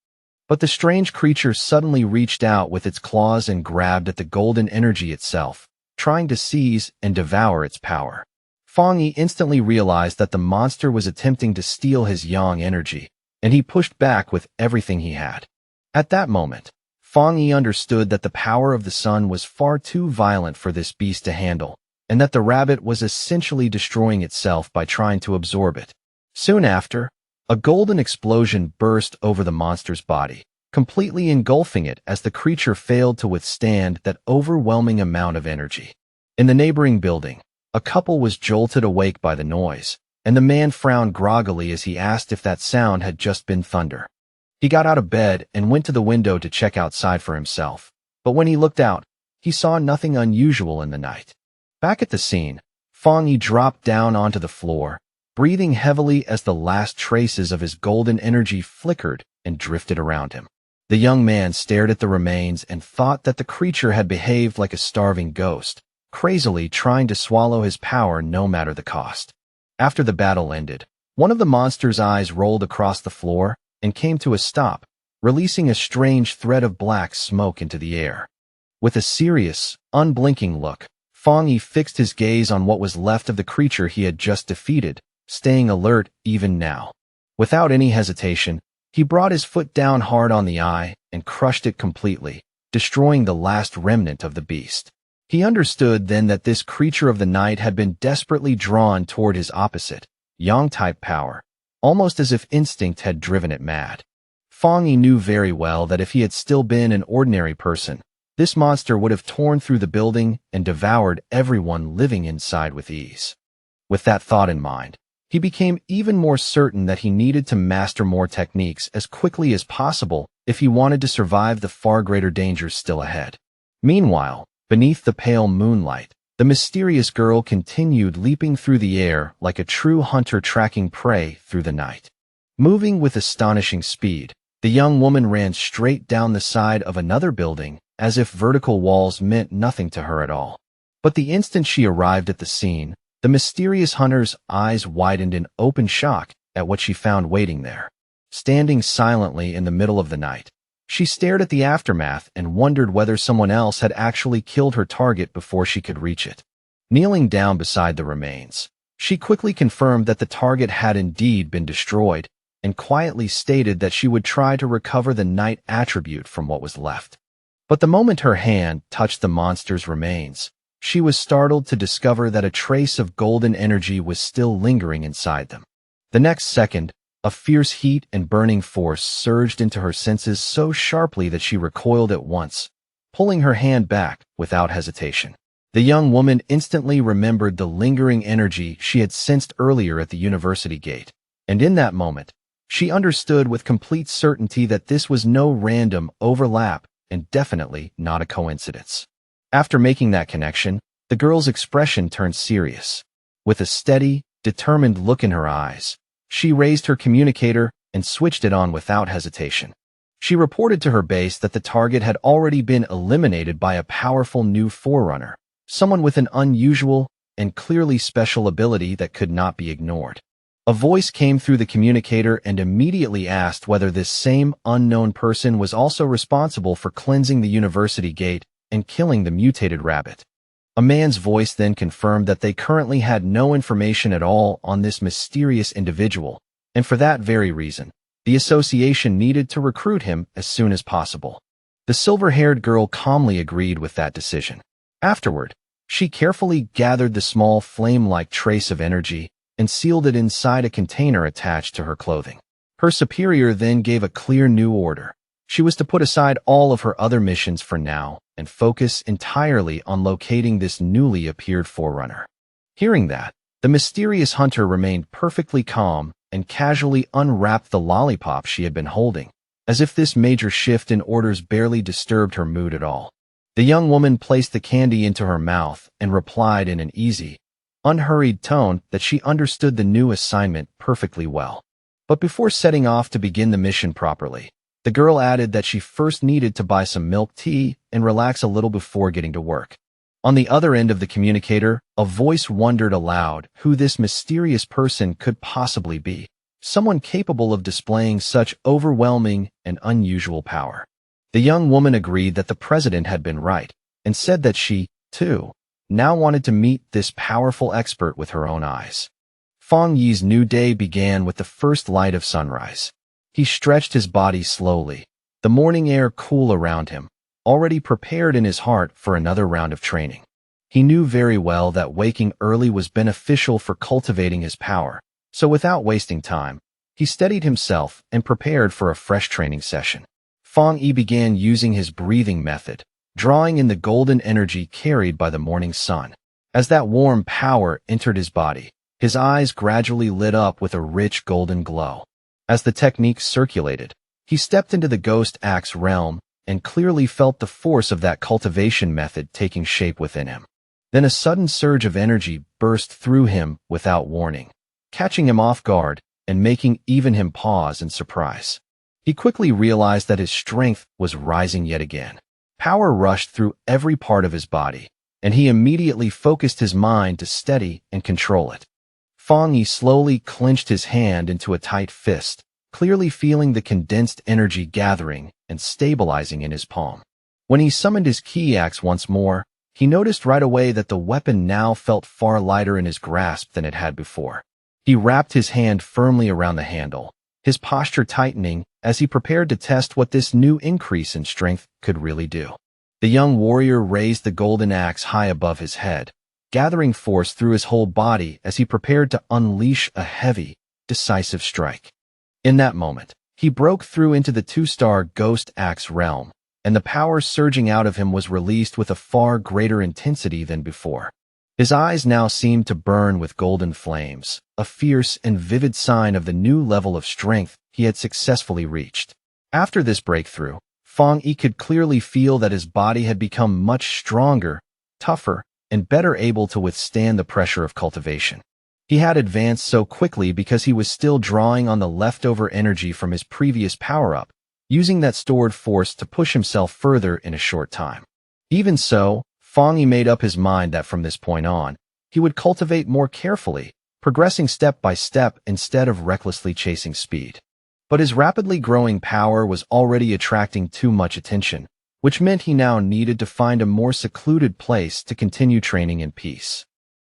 But the strange creature suddenly reached out with its claws and grabbed at the golden energy itself, trying to seize and devour its power. Fong Yi instantly realized that the monster was attempting to steal his yang energy, and he pushed back with everything he had. At that moment, Fang Yi understood that the power of the sun was far too violent for this beast to handle, and that the rabbit was essentially destroying itself by trying to absorb it. Soon after, a golden explosion burst over the monster's body, completely engulfing it as the creature failed to withstand that overwhelming amount of energy. In the neighboring building, a couple was jolted awake by the noise, and the man frowned groggily as he asked if that sound had just been thunder. He got out of bed and went to the window to check outside for himself, but when he looked out, he saw nothing unusual in the night. Back at the scene, Fang Yi dropped down onto the floor, breathing heavily as the last traces of his golden energy flickered and drifted around him. The young man stared at the remains and thought that the creature had behaved like a starving ghost, crazily trying to swallow his power no matter the cost. After the battle ended, one of the monster's eyes rolled across the floor and came to a stop, releasing a strange thread of black smoke into the air. With a serious, unblinking look, Fang Yi fixed his gaze on what was left of the creature he had just defeated, staying alert even now. Without any hesitation, he brought his foot down hard on the eye and crushed it completely, destroying the last remnant of the beast. He understood then that this creature of the night had been desperately drawn toward his opposite, Yang-type power, almost as if instinct had driven it mad. Fang Yi knew very well that if he had still been an ordinary person, this monster would have torn through the building and devoured everyone living inside with ease. With that thought in mind, he became even more certain that he needed to master more techniques as quickly as possible if he wanted to survive the far greater dangers still ahead. Meanwhile, beneath the pale moonlight, the mysterious girl continued leaping through the air like a true hunter tracking prey through the night. Moving with astonishing speed, the young woman ran straight down the side of another building, as if vertical walls meant nothing to her at all. But the instant she arrived at the scene, the mysterious hunter's eyes widened in open shock at what she found waiting there. Standing silently in the middle of the night, she stared at the aftermath and wondered whether someone else had actually killed her target before she could reach it. Kneeling down beside the remains, she quickly confirmed that the target had indeed been destroyed and quietly stated that she would try to recover the night attribute from what was left. But the moment her hand touched the monster's remains, she was startled to discover that a trace of golden energy was still lingering inside them. The next second, a fierce heat and burning force surged into her senses so sharply that she recoiled at once, pulling her hand back without hesitation. The young woman instantly remembered the lingering energy she had sensed earlier at the university gate, and in that moment, she understood with complete certainty that this was no random overlap and definitely not a coincidence. After making that connection, the girl's expression turned serious. With a steady, determined look in her eyes, she raised her communicator and switched it on without hesitation. She reported to her base that the target had already been eliminated by a powerful new forerunner, someone with an unusual and clearly special ability that could not be ignored. A voice came through the communicator and immediately asked whether this same unknown person was also responsible for cleansing the university gate and killing the mutated rabbit. A man's voice then confirmed that they currently had no information at all on this mysterious individual, and for that very reason, the association needed to recruit him as soon as possible. The silver-haired girl calmly agreed with that decision. Afterward, she carefully gathered the small flame-like trace of energy and sealed it inside a container attached to her clothing. Her superior then gave a clear new order. She was to put aside all of her other missions for now and focus entirely on locating this newly appeared forerunner. Hearing that, the mysterious hunter remained perfectly calm and casually unwrapped the lollipop she had been holding, as if this major shift in orders barely disturbed her mood at all. The young woman placed the candy into her mouth and replied in an easy, unhurried tone that she understood the new assignment perfectly well. But before setting off to begin the mission properly, the girl added that she first needed to buy some milk tea and relax a little before getting to work. On the other end of the communicator, a voice wondered aloud who this mysterious person could possibly be, someone capable of displaying such overwhelming and unusual power. The young woman agreed that the president had been right and said that she, too, now wanted to meet this powerful expert with her own eyes. Fang Yi's new day began with the first light of sunrise. He stretched his body slowly, the morning air cool around him, already prepared in his heart for another round of training. He knew very well that waking early was beneficial for cultivating his power, so without wasting time, he steadied himself and prepared for a fresh training session. Fang Yi began using his breathing method, drawing in the golden energy carried by the morning sun. As that warm power entered his body, his eyes gradually lit up with a rich golden glow. As the technique circulated, he stepped into the ghost axe realm and clearly felt the force of that cultivation method taking shape within him. Then a sudden surge of energy burst through him without warning, catching him off guard and making even him pause in surprise. He quickly realized that his strength was rising yet again. Power rushed through every part of his body, and he immediately focused his mind to steady and control it. Fang Yi slowly clenched his hand into a tight fist, clearly feeling the condensed energy gathering and stabilizing in his palm. When he summoned his key axe once more, he noticed right away that the weapon now felt far lighter in his grasp than it had before. He wrapped his hand firmly around the handle, his posture tightening as he prepared to test what this new increase in strength could really do. The young warrior raised the golden axe high above his head, gathering force through his whole body as he prepared to unleash a heavy, decisive strike. In that moment, he broke through into the two-star ghost axe realm, and the power surging out of him was released with a far greater intensity than before. His eyes now seemed to burn with golden flames, a fierce and vivid sign of the new level of strength he had successfully reached. After this breakthrough, Fang Yi could clearly feel that his body had become much stronger, tougher, and better able to withstand the pressure of cultivation. He had advanced so quickly because he was still drawing on the leftover energy from his previous power-up, using that stored force to push himself further in a short time. Even so, Fang Yi made up his mind that from this point on, he would cultivate more carefully, progressing step by step instead of recklessly chasing speed. But his rapidly growing power was already attracting too much attention, which meant he now needed to find a more secluded place to continue training in peace.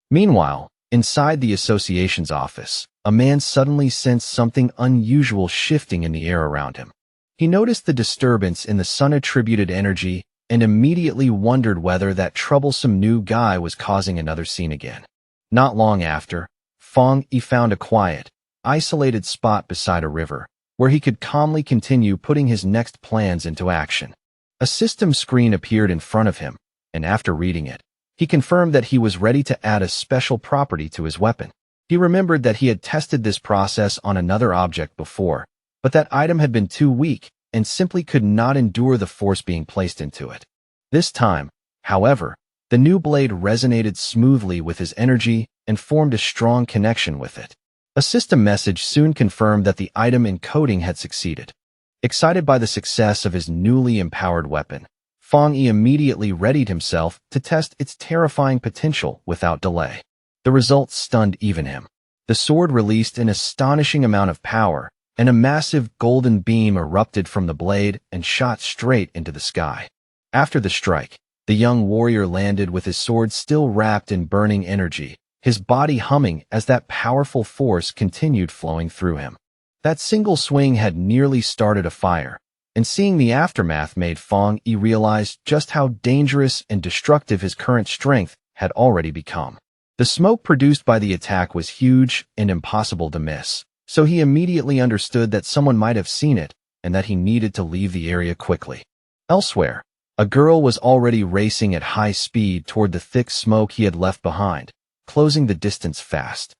Meanwhile, inside the association's office, a man suddenly sensed something unusual shifting in the air around him. He noticed the disturbance in the sun-attributed energy and immediately wondered whether that troublesome new guy was causing another scene again. Not long after, Fang Yi found a quiet, isolated spot beside a river, where he could calmly continue putting his next plans into action. A system screen appeared in front of him, and after reading it, he confirmed that he was ready to add a special property to his weapon. He remembered that he had tested this process on another object before, but that item had been too weak and simply could not endure the force being placed into it. This time, however, the new blade resonated smoothly with his energy and formed a strong connection with it. A system message soon confirmed that the item encoding had succeeded. Excited by the success of his newly empowered weapon, Fang Yi immediately readied himself to test its terrifying potential without delay. The results stunned even him. The sword released an astonishing amount of power, and a massive golden beam erupted from the blade and shot straight into the sky. After the strike, the young warrior landed with his sword still wrapped in burning energy, his body humming as that powerful force continued flowing through him. That single swing had nearly started a fire, and seeing the aftermath made Fang Yi realize just how dangerous and destructive his current strength had already become. The smoke produced by the attack was huge and impossible to miss, so he immediately understood that someone might have seen it and that he needed to leave the area quickly. Elsewhere, a girl was already racing at high speed toward the thick smoke he had left behind, closing the distance fast.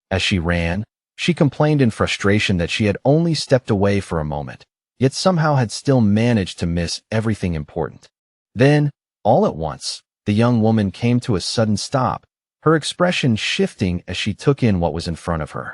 As she ran, she complained in frustration that she had only stepped away for a moment, yet somehow had still managed to miss everything important. Then, all at once, the young woman came to a sudden stop, her expression shifting as she took in what was in front of her.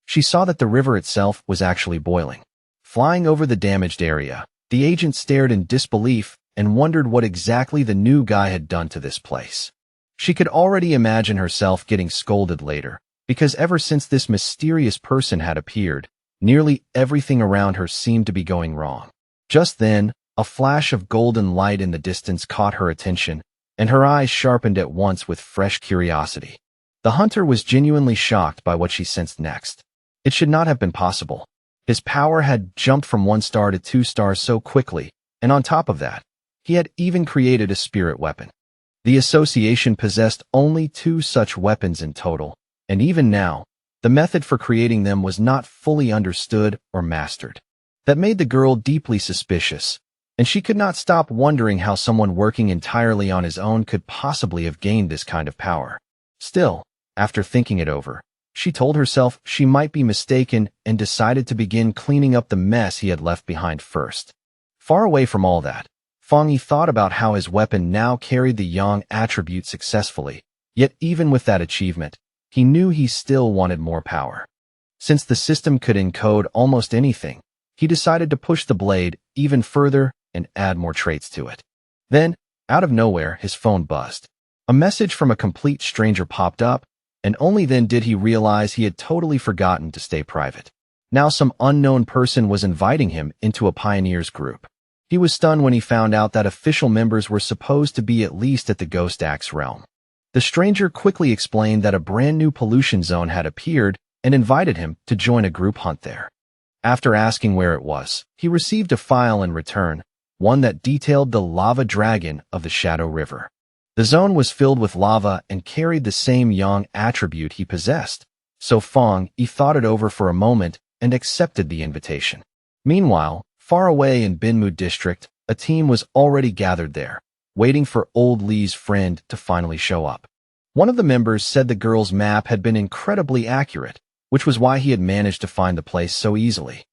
She saw that the river itself was actually boiling. Flying over the damaged area, the agent stared in disbelief and wondered what exactly the new guy had done to this place. She could already imagine herself getting scolded later, because ever since this mysterious person had appeared, nearly everything around her seemed to be going wrong. Just then, a flash of golden light in the distance caught her attention, and her eyes sharpened at once with fresh curiosity. The hunter was genuinely shocked by what she sensed next. It should not have been possible. His power had jumped from 1 star to 2 stars so quickly, and on top of that, he had even created a spirit weapon. The association possessed only 2 such weapons in total, and even now, the method for creating them was not fully understood or mastered. That made the girl deeply suspicious, and she could not stop wondering how someone working entirely on his own could possibly have gained this kind of power. Still, after thinking it over, she told herself she might be mistaken and decided to begin cleaning up the mess he had left behind first. Far away from all that, Fang Yi thought about how his weapon now carried the Yang attribute successfully, yet even with that achievement, he knew he still wanted more power. Since the system could encode almost anything, he decided to push the blade even further and add more traits to it. Then, out of nowhere, his phone buzzed. A message from a complete stranger popped up, and only then did he realize he had totally forgotten to stay private. Now some unknown person was inviting him into a pioneers group. He was stunned when he found out that official members were supposed to be at least at the Ghost Axe realm. The stranger quickly explained that a brand new pollution zone had appeared and invited him to join a group hunt there. After asking where it was, he received a file in return, one that detailed the lava dragon of the Shadow River. The zone was filled with lava and carried the same Yang attribute he possessed, so Fang Yi thought it over for a moment and accepted the invitation. Meanwhile, far away in Binmu district, a team was already gathered there, waiting for old Li's friend to finally show up. One of the members said the girl's map had been incredibly accurate, which was why he had managed to find the place so easily.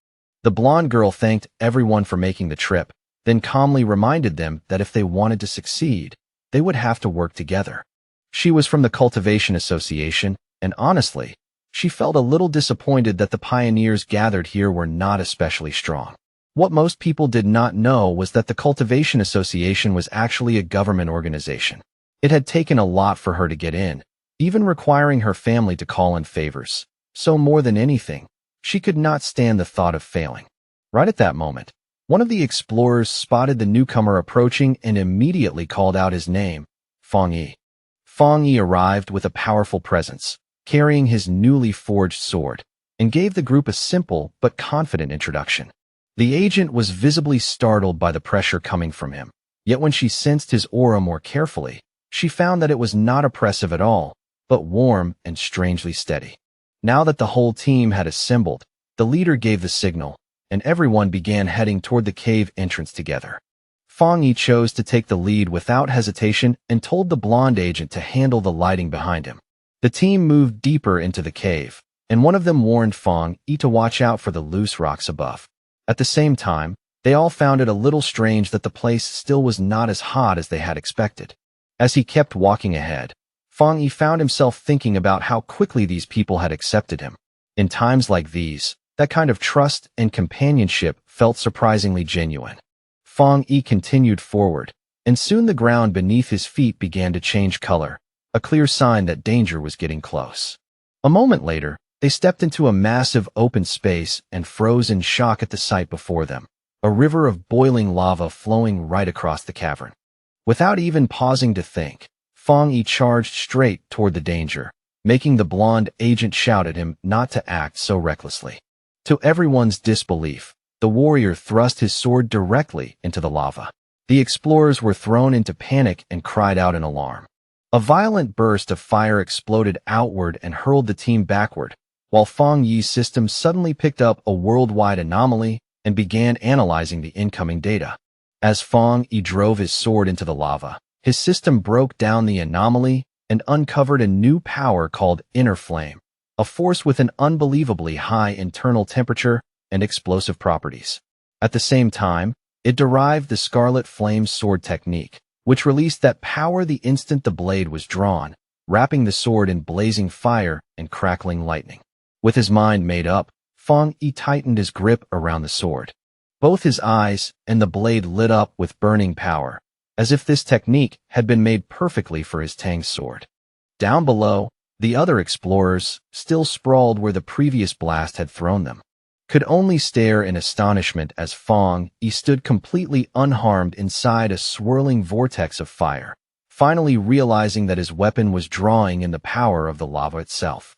The blonde girl thanked everyone for making the trip, then calmly reminded them that if they wanted to succeed, they would have to work together. She was from the Cultivation Association, and honestly, she felt a little disappointed that the pioneers gathered here were not especially strong. What most people did not know was that the Cultivation Association was actually a government organization. It had taken a lot for her to get in, even requiring her family to call in favors. So more than anything, she could not stand the thought of failing. Right at that moment, one of the explorers spotted the newcomer approaching and immediately called out his name, Fang Yi. Fang Yi arrived with a powerful presence, carrying his newly forged sword, and gave the group a simple but confident introduction. The agent was visibly startled by the pressure coming from him, yet when she sensed his aura more carefully, she found that it was not oppressive at all, but warm and strangely steady. Now that the whole team had assembled, the leader gave the signal, and everyone began heading toward the cave entrance together. Fang Yi chose to take the lead without hesitation and told the blonde agent to handle the lighting behind him. The team moved deeper into the cave, and one of them warned Fang Yi to watch out for the loose rocks above. At the same time, they all found it a little strange that the place still was not as hot as they had expected. As he kept walking ahead, Fang Yi found himself thinking about how quickly these people had accepted him. In times like these, that kind of trust and companionship felt surprisingly genuine. Fang Yi continued forward, and soon the ground beneath his feet began to change color, a clear sign that danger was getting close. A moment later, they stepped into a massive open space and froze in shock at the sight before them, a river of boiling lava flowing right across the cavern. Without even pausing to think, Fang Yi charged straight toward the danger, making the blonde agent shout at him not to act so recklessly. To everyone's disbelief, the warrior thrust his sword directly into the lava. The explorers were thrown into panic and cried out in alarm. A violent burst of fire exploded outward and hurled the team backward, while Fang Yi's system suddenly picked up a worldwide anomaly and began analyzing the incoming data. As Fang Yi drove his sword into the lava, his system broke down the anomaly and uncovered a new power called Inner Flame, a force with an unbelievably high internal temperature and explosive properties. At the same time, it derived the Scarlet Flame sword technique, which released that power the instant the blade was drawn, wrapping the sword in blazing fire and crackling lightning. With his mind made up, Fang Yi tightened his grip around the sword. Both his eyes and the blade lit up with burning power, as if this technique had been made perfectly for his Tang sword. Down below, the other explorers, still sprawled where the previous blast had thrown them, could only stare in astonishment as Fang Yi stood completely unharmed inside a swirling vortex of fire, finally realizing that his weapon was drawing in the power of the lava itself.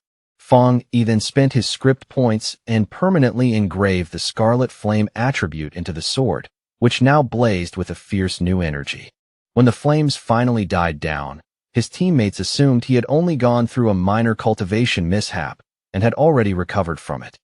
Fang Yi then spent his script points and permanently engraved the Scarlet Flame attribute into the sword, which now blazed with a fierce new energy. When the flames finally died down, his teammates assumed he had only gone through a minor cultivation mishap and had already recovered from it.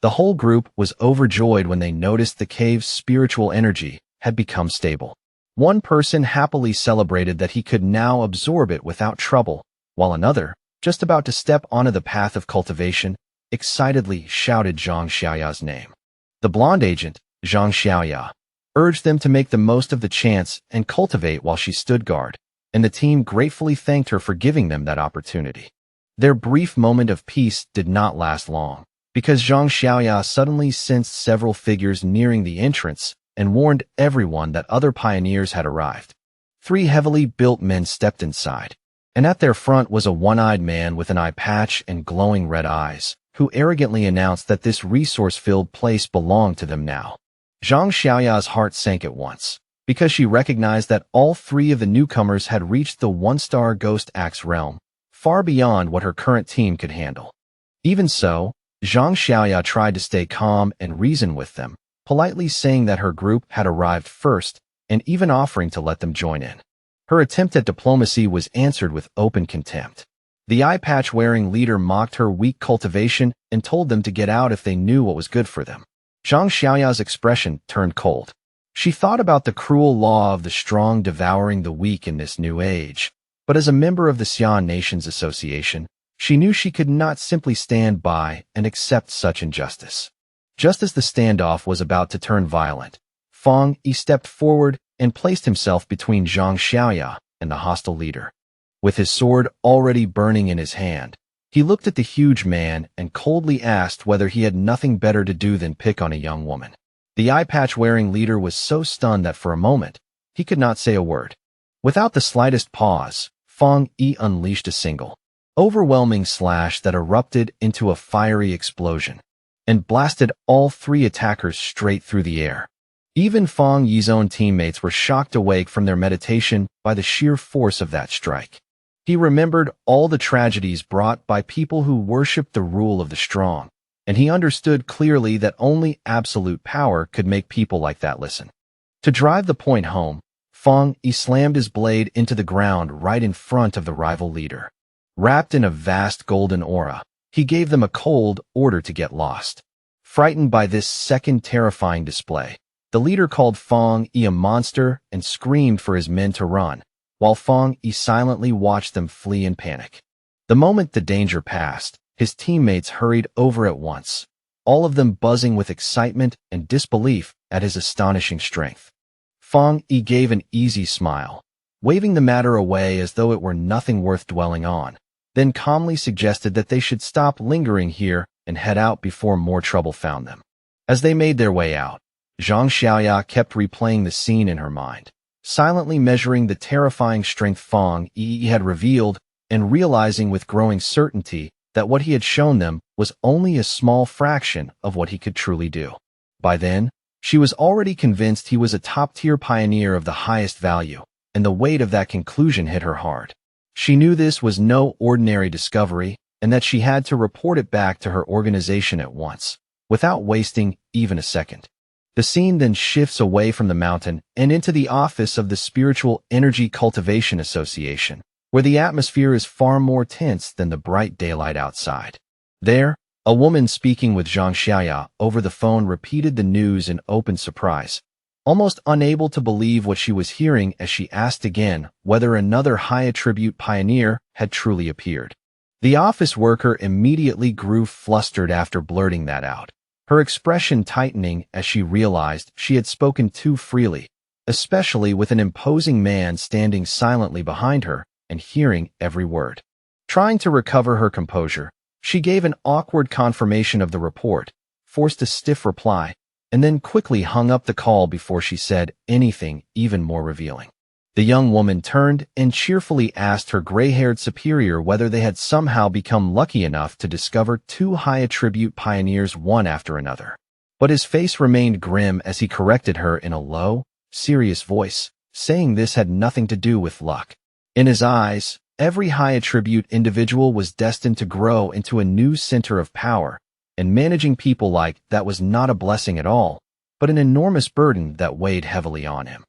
The whole group was overjoyed when they noticed the cave's spiritual energy had become stable. One person happily celebrated that he could now absorb it without trouble, while another, just about to step onto the path of cultivation, excitedly shouted Zhang Xiaoya's name. The blonde agent, Zhang Xiaoya, urged them to make the most of the chance and cultivate while she stood guard, and the team gratefully thanked her for giving them that opportunity. Their brief moment of peace did not last long, because Zhang Xiaoya suddenly sensed several figures nearing the entrance and warned everyone that other pioneers had arrived. 3 heavily built men stepped inside, and at their front was a one-eyed man with an eye patch and glowing red eyes, who arrogantly announced that this resource-filled place belonged to them now. Zhang Xiaoya's heart sank at once, because she recognized that all 3 of the newcomers had reached the 1-star Ghost Axe realm, far beyond what her current team could handle. Even so, Zhang Xiaoya tried to stay calm and reason with them, politely saying that her group had arrived first and even offering to let them join in. Her attempt at diplomacy was answered with open contempt. The eye patch-wearing leader mocked her weak cultivation and told them to get out if they knew what was good for them. Zhang Xiaoya's expression turned cold. She thought about the cruel law of the strong devouring the weak in this new age, but as a member of the Xian Nations Association, she knew she could not simply stand by and accept such injustice. Just as the standoff was about to turn violent, Fang Yi stepped forward and placed himself between Zhang Xiaoya and the hostile leader. With his sword already burning in his hand, he looked at the huge man and coldly asked whether he had nothing better to do than pick on a young woman. The eye patch-wearing leader was so stunned that for a moment, he could not say a word. Without the slightest pause, Fang Yi unleashed a single, overwhelming slash that erupted into a fiery explosion and blasted all 3 attackers straight through the air. Even Fang Yi's own teammates were shocked awake from their meditation by the sheer force of that strike. He remembered all the tragedies brought by people who worshipped the rule of the strong, and he understood clearly that only absolute power could make people like that listen. To drive the point home, Fang Yi slammed his blade into the ground right in front of the rival leader. Wrapped in a vast golden aura, he gave them a cold order to get lost. Frightened by this second terrifying display, the leader called Fang Yi a monster and screamed for his men to run, while Fang Yi silently watched them flee in panic. The moment the danger passed, his teammates hurried over at once, all of them buzzing with excitement and disbelief at his astonishing strength. Fang Yi gave an easy smile, waving the matter away as though it were nothing worth dwelling on, then calmly suggested that they should stop lingering here and head out before more trouble found them. As they made their way out, Zhang Xiaoya kept replaying the scene in her mind, silently measuring the terrifying strength Fang Yi had revealed and realizing with growing certainty that what he had shown them was only a small fraction of what he could truly do. By then, she was already convinced he was a top-tier pioneer of the highest value, and the weight of that conclusion hit her hard. She knew this was no ordinary discovery and that she had to report it back to her organization at once, without wasting even a second. The scene then shifts away from the mountain and into the office of the Spiritual Energy Cultivation Association, where the atmosphere is far more tense than the bright daylight outside. There, a woman speaking with Zhang Xiaoya over the phone repeated the news in open surprise, almost unable to believe what she was hearing as she asked again whether another high-attribute pioneer had truly appeared. The office worker immediately grew flustered after blurting that out, her expression tightening as she realized she had spoken too freely, especially with an imposing man standing silently behind her and hearing every word. Trying to recover her composure, she gave an awkward confirmation of the report, forced a stiff reply, and then quickly hung up the call before she said anything even more revealing. The young woman turned and cheerfully asked her gray-haired superior whether they had somehow become lucky enough to discover 2 high-attribute pioneers one after another. But his face remained grim as he corrected her in a low, serious voice, saying this had nothing to do with luck. In his eyes, every high attribute individual was destined to grow into a new center of power, and managing people like that was not a blessing at all, but an enormous burden that weighed heavily on him.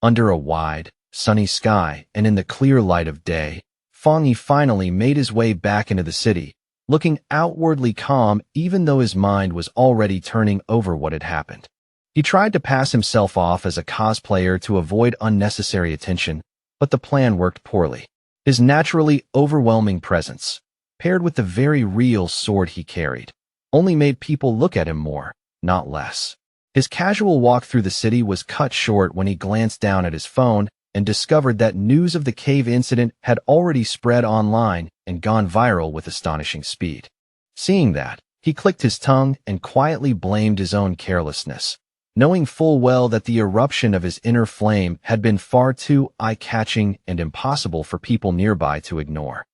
Under a wide, sunny sky and in the clear light of day, Fong Yi finally made his way back into the city, looking outwardly calm even though his mind was already turning over what had happened. He tried to pass himself off as a cosplayer to avoid unnecessary attention, but the plan worked poorly. His naturally overwhelming presence, paired with the very real sword he carried, only made people look at him more, not less. His casual walk through the city was cut short when he glanced down at his phone and discovered that news of the cave incident had already spread online and gone viral with astonishing speed. Seeing that, he clicked his tongue and quietly blamed his own carelessness, knowing full well that the eruption of his inner flame had been far too eye-catching and impossible for people nearby to ignore.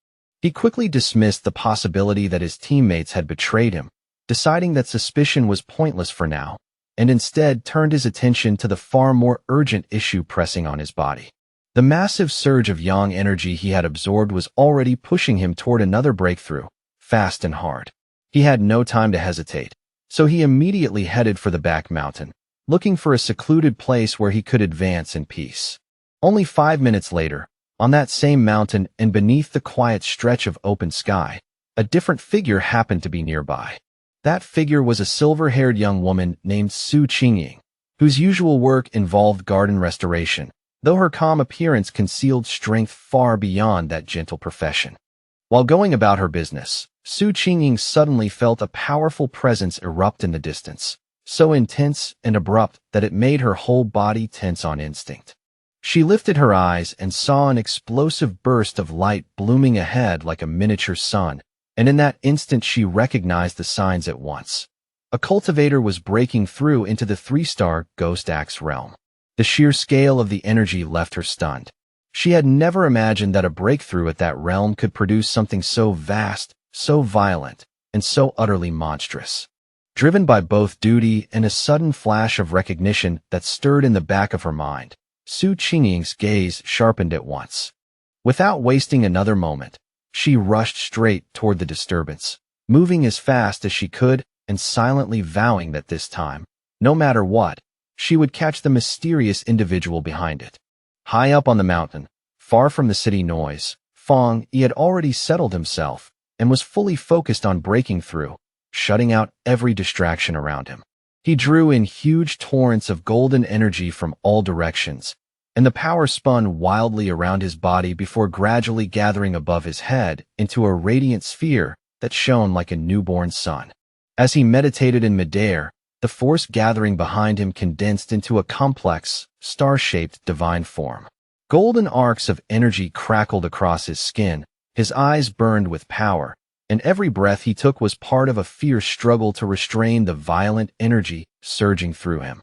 He quickly dismissed the possibility that his teammates had betrayed him, deciding that suspicion was pointless for now, and instead turned his attention to the far more urgent issue pressing on his body. The massive surge of yang energy he had absorbed was already pushing him toward another breakthrough, fast and hard. He had no time to hesitate, so he immediately headed for the back mountain, looking for a secluded place where he could advance in peace. Only 5 minutes later, on that same mountain and beneath the quiet stretch of open sky, a different figure happened to be nearby. That figure was a silver-haired young woman named Su Qingying, whose usual work involved garden restoration, though her calm appearance concealed strength far beyond that gentle profession. While going about her business, Su Qingying suddenly felt a powerful presence erupt in the distance, so intense and abrupt that it made her whole body tense on instinct. She lifted her eyes and saw an explosive burst of light blooming ahead like a miniature sun, and in that instant she recognized the signs at once. A cultivator was breaking through into the 3-star Ghost Axe realm. The sheer scale of the energy left her stunned. She had never imagined that a breakthrough at that realm could produce something so vast, so violent, and so utterly monstrous. Driven by both duty and a sudden flash of recognition that stirred in the back of her mind, Su Qingying's gaze sharpened at once. Without wasting another moment, she rushed straight toward the disturbance, moving as fast as she could and silently vowing that this time, no matter what, she would catch the mysterious individual behind it. High up on the mountain, far from the city noise, Fong Yi had already settled himself and was fully focused on breaking through, shutting out every distraction around him. He drew in huge torrents of golden energy from all directions, and the power spun wildly around his body before gradually gathering above his head into a radiant sphere that shone like a newborn sun. As he meditated in midair, the force gathering behind him condensed into a complex, star-shaped divine form. Golden arcs of energy crackled across his skin, his eyes burned with power, and every breath he took was part of a fierce struggle to restrain the violent energy surging through him.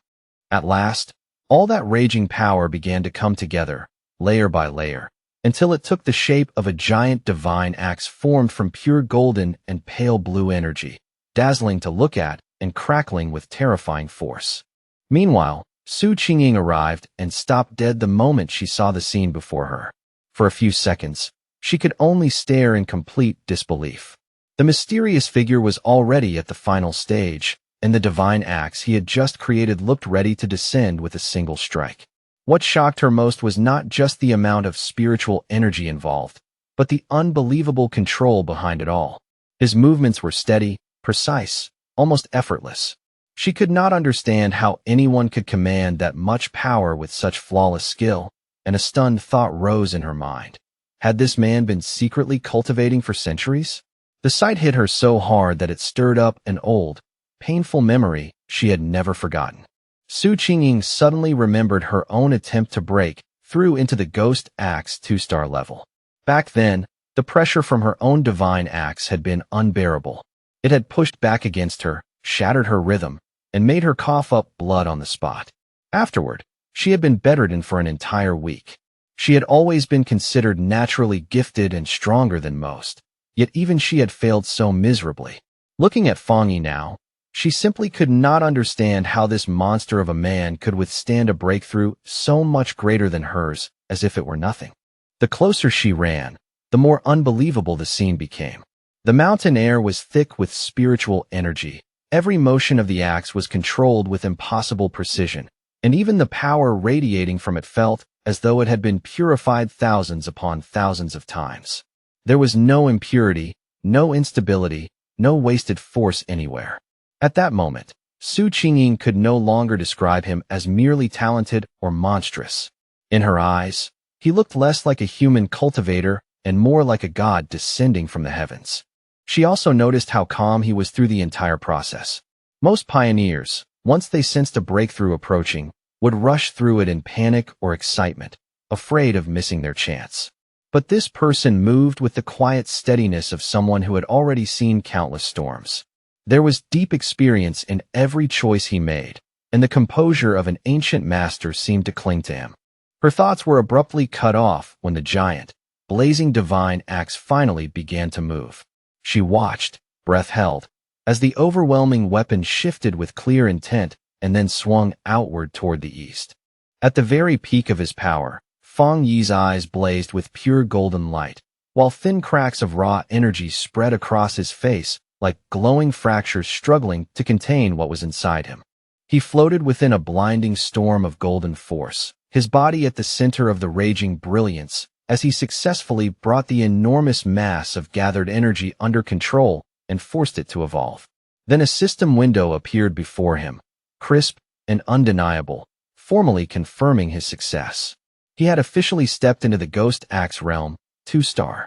At last, all that raging power began to come together, layer by layer, until it took the shape of a giant divine axe formed from pure golden and pale blue energy, dazzling to look at and crackling with terrifying force. Meanwhile, Su Qingying arrived and stopped dead the moment she saw the scene before her. For a few seconds, she could only stare in complete disbelief. The mysterious figure was already at the final stage, and the divine axe he had just created looked ready to descend with a single strike. What shocked her most was not just the amount of spiritual energy involved, but the unbelievable control behind it all. His movements were steady, precise, almost effortless. She could not understand how anyone could command that much power with such flawless skill, and a stunned thought rose in her mind. Had this man been secretly cultivating for centuries? The sight hit her so hard that it stirred up an old, painful memory she had never forgotten. Su Qingying suddenly remembered her own attempt to break through into the Ghost Axe 2-star level. Back then, the pressure from her own divine axe had been unbearable. It had pushed back against her, shattered her rhythm, and made her cough up blood on the spot. Afterward, she had been bedridden for an entire week. She had always been considered naturally gifted and stronger than most, yet even she had failed so miserably. Looking at Fong Yi now, she simply could not understand how this monster of a man could withstand a breakthrough so much greater than hers, as if it were nothing. The closer she ran, the more unbelievable the scene became. The mountain air was thick with spiritual energy. Every motion of the axe was controlled with impossible precision, and even the power radiating from it felt as though it had been purified thousands upon thousands of times. There was no impurity, no instability, no wasted force anywhere. At that moment, Su Qingying could no longer describe him as merely talented or monstrous. In her eyes, he looked less like a human cultivator and more like a god descending from the heavens. She also noticed how calm he was through the entire process. Most pioneers, once they sensed a breakthrough approaching, would rush through it in panic or excitement, afraid of missing their chance. But this person moved with the quiet steadiness of someone who had already seen countless storms. There was deep experience in every choice he made, and the composure of an ancient master seemed to cling to him. Her thoughts were abruptly cut off when the giant, blazing divine axe finally began to move. She watched, breath held, as the overwhelming weapon shifted with clear intent and then swung outward toward the east. At the very peak of his power, Fang Yi's eyes blazed with pure golden light, while thin cracks of raw energy spread across his face like glowing fractures struggling to contain what was inside him. He floated within a blinding storm of golden force, his body at the center of the raging brilliance, as he successfully brought the enormous mass of gathered energy under control and forced it to evolve. Then a system window appeared before him, crisp and undeniable, formally confirming his success. He had officially stepped into the Ghost Axe realm, 2-star.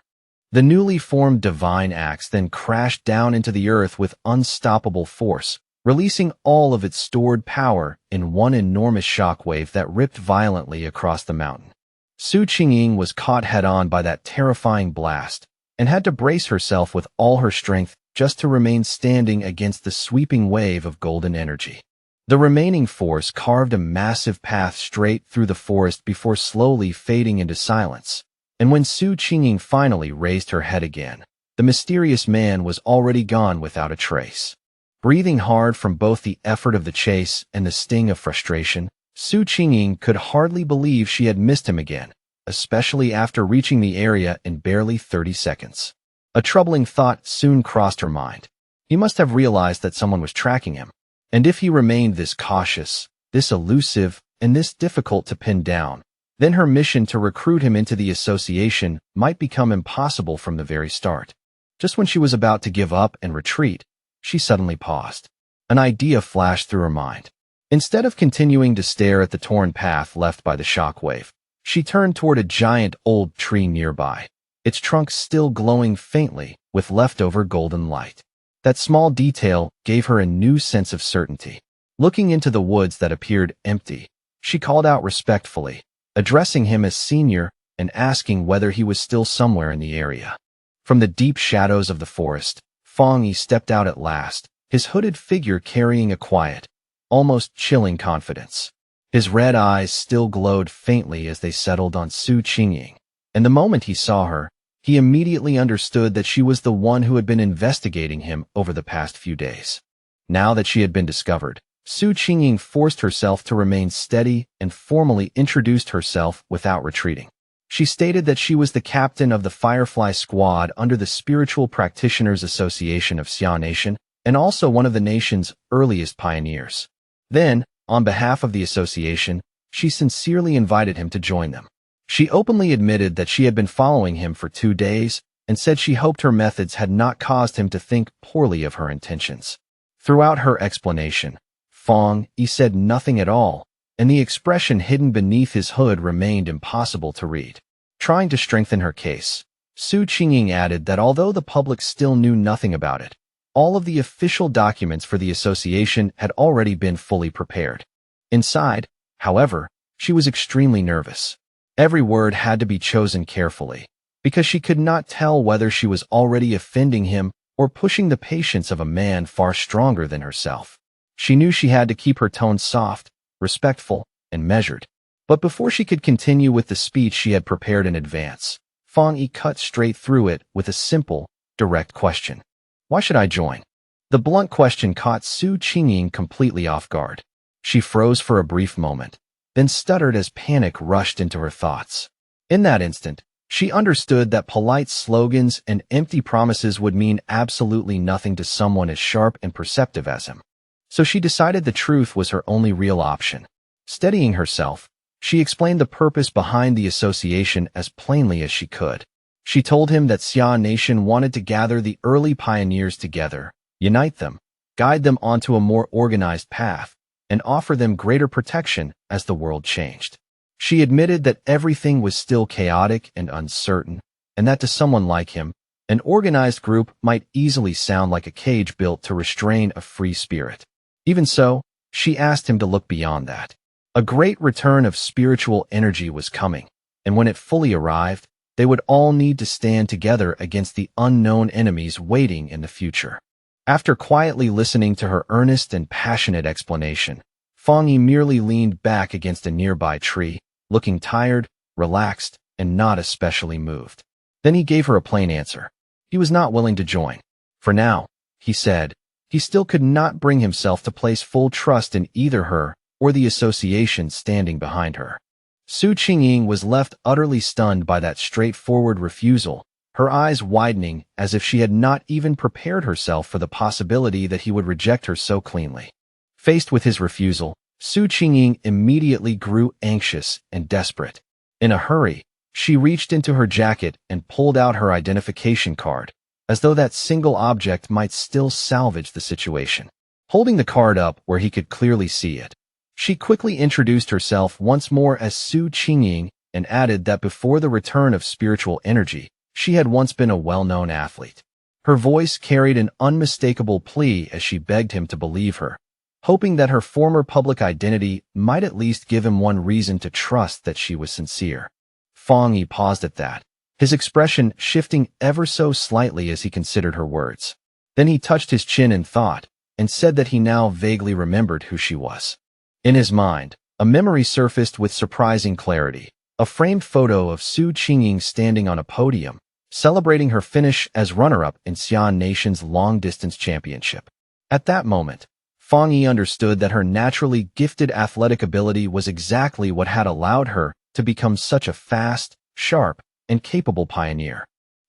The newly formed divine axe then crashed down into the earth with unstoppable force, releasing all of its stored power in one enormous shockwave that ripped violently across the mountain. Su Qingying was caught head-on by that terrifying blast and had to brace herself with all her strength just to remain standing against the sweeping wave of golden energy. The remaining force carved a massive path straight through the forest before slowly fading into silence. And when Su Qingying finally raised her head again, the mysterious man was already gone without a trace. Breathing hard from both the effort of the chase and the sting of frustration, Su Qingying could hardly believe she had missed him again, especially after reaching the area in barely 30 seconds. A troubling thought soon crossed her mind. He must have realized that someone was tracking him. And if he remained this cautious, this elusive, and this difficult to pin down, then her mission to recruit him into the association might become impossible from the very start. Just when she was about to give up and retreat, she suddenly paused. An idea flashed through her mind. Instead of continuing to stare at the torn path left by the shockwave, she turned toward a giant old tree nearby, its trunk still glowing faintly with leftover golden light. That small detail gave her a new sense of certainty. Looking into the woods that appeared empty, she called out respectfully, addressing him as senior and asking whether he was still somewhere in the area. From the deep shadows of the forest, Fang Yi stepped out at last, his hooded figure carrying a quiet, almost chilling confidence. His red eyes still glowed faintly as they settled on Su Qingying, and the moment he saw her, he immediately understood that she was the one who had been investigating him over the past few days. Now that she had been discovered, Su Qingying forced herself to remain steady and formally introduced herself without retreating. She stated that she was the captain of the Firefly Squad under the Spiritual Practitioners Association of Xia Nation and also one of the nation's earliest pioneers. Then, on behalf of the association, she sincerely invited him to join them. She openly admitted that she had been following him for 2 days and said she hoped her methods had not caused him to think poorly of her intentions. Throughout her explanation, Fang Yi said nothing at all, and the expression hidden beneath his hood remained impossible to read. Trying to strengthen her case, Su Qingying added that although the public still knew nothing about it, all of the official documents for the association had already been fully prepared. Inside, however, she was extremely nervous. Every word had to be chosen carefully, because she could not tell whether she was already offending him or pushing the patience of a man far stronger than herself. She knew she had to keep her tone soft, respectful, and measured. But before she could continue with the speech she had prepared in advance, Fang Yi cut straight through it with a simple, direct question. Why should I join? The blunt question caught Su Qingying completely off guard. She froze for a brief moment, then stuttered as panic rushed into her thoughts. In that instant, She understood that polite slogans and empty promises would mean absolutely nothing to someone as sharp and perceptive as him. So she decided the truth was her only real option. Steadying herself, she explained the purpose behind the association as plainly as she could. She told him that Xia Nation wanted to gather the early pioneers together, unite them, guide them onto a more organized path, and offer them greater protection as the world changed. She admitted that everything was still chaotic and uncertain, and that to someone like him, an organized group might easily sound like a cage built to restrain a free spirit. Even so, she asked him to look beyond that. A great return of spiritual energy was coming, and when it fully arrived, they would all need to stand together against the unknown enemies waiting in the future. After quietly listening to her earnest and passionate explanation, Fang Yi merely leaned back against a nearby tree, looking tired, relaxed, and not especially moved. Then he gave her a plain answer. He was not willing to join. For now, he said, he still could not bring himself to place full trust in either her or the association standing behind her. Su Qingying was left utterly stunned by that straightforward refusal, her eyes widening as if she had not even prepared herself for the possibility that he would reject her so cleanly. Faced with his refusal, Su Qingying immediately grew anxious and desperate. In a hurry, she reached into her jacket and pulled out her identification card, as though that single object might still salvage the situation. Holding the card up where he could clearly see it, she quickly introduced herself once more as Su Qingying and added that before the return of spiritual energy, she had once been a well-known athlete. Her voice carried an unmistakable plea as she begged him to believe her, hoping that her former public identity might at least give him one reason to trust that she was sincere. Fang Yi paused at that, his expression shifting ever so slightly as he considered her words. Then he touched his chin in thought and said that he now vaguely remembered who she was. In his mind, a memory surfaced with surprising clarity, a framed photo of Su Qingying standing on a podium, celebrating her finish as runner-up in Xi'an Nation's long-distance championship. At that moment, Fang Yi understood that her naturally gifted athletic ability was exactly what had allowed her to become such a fast, sharp, and capable pioneer.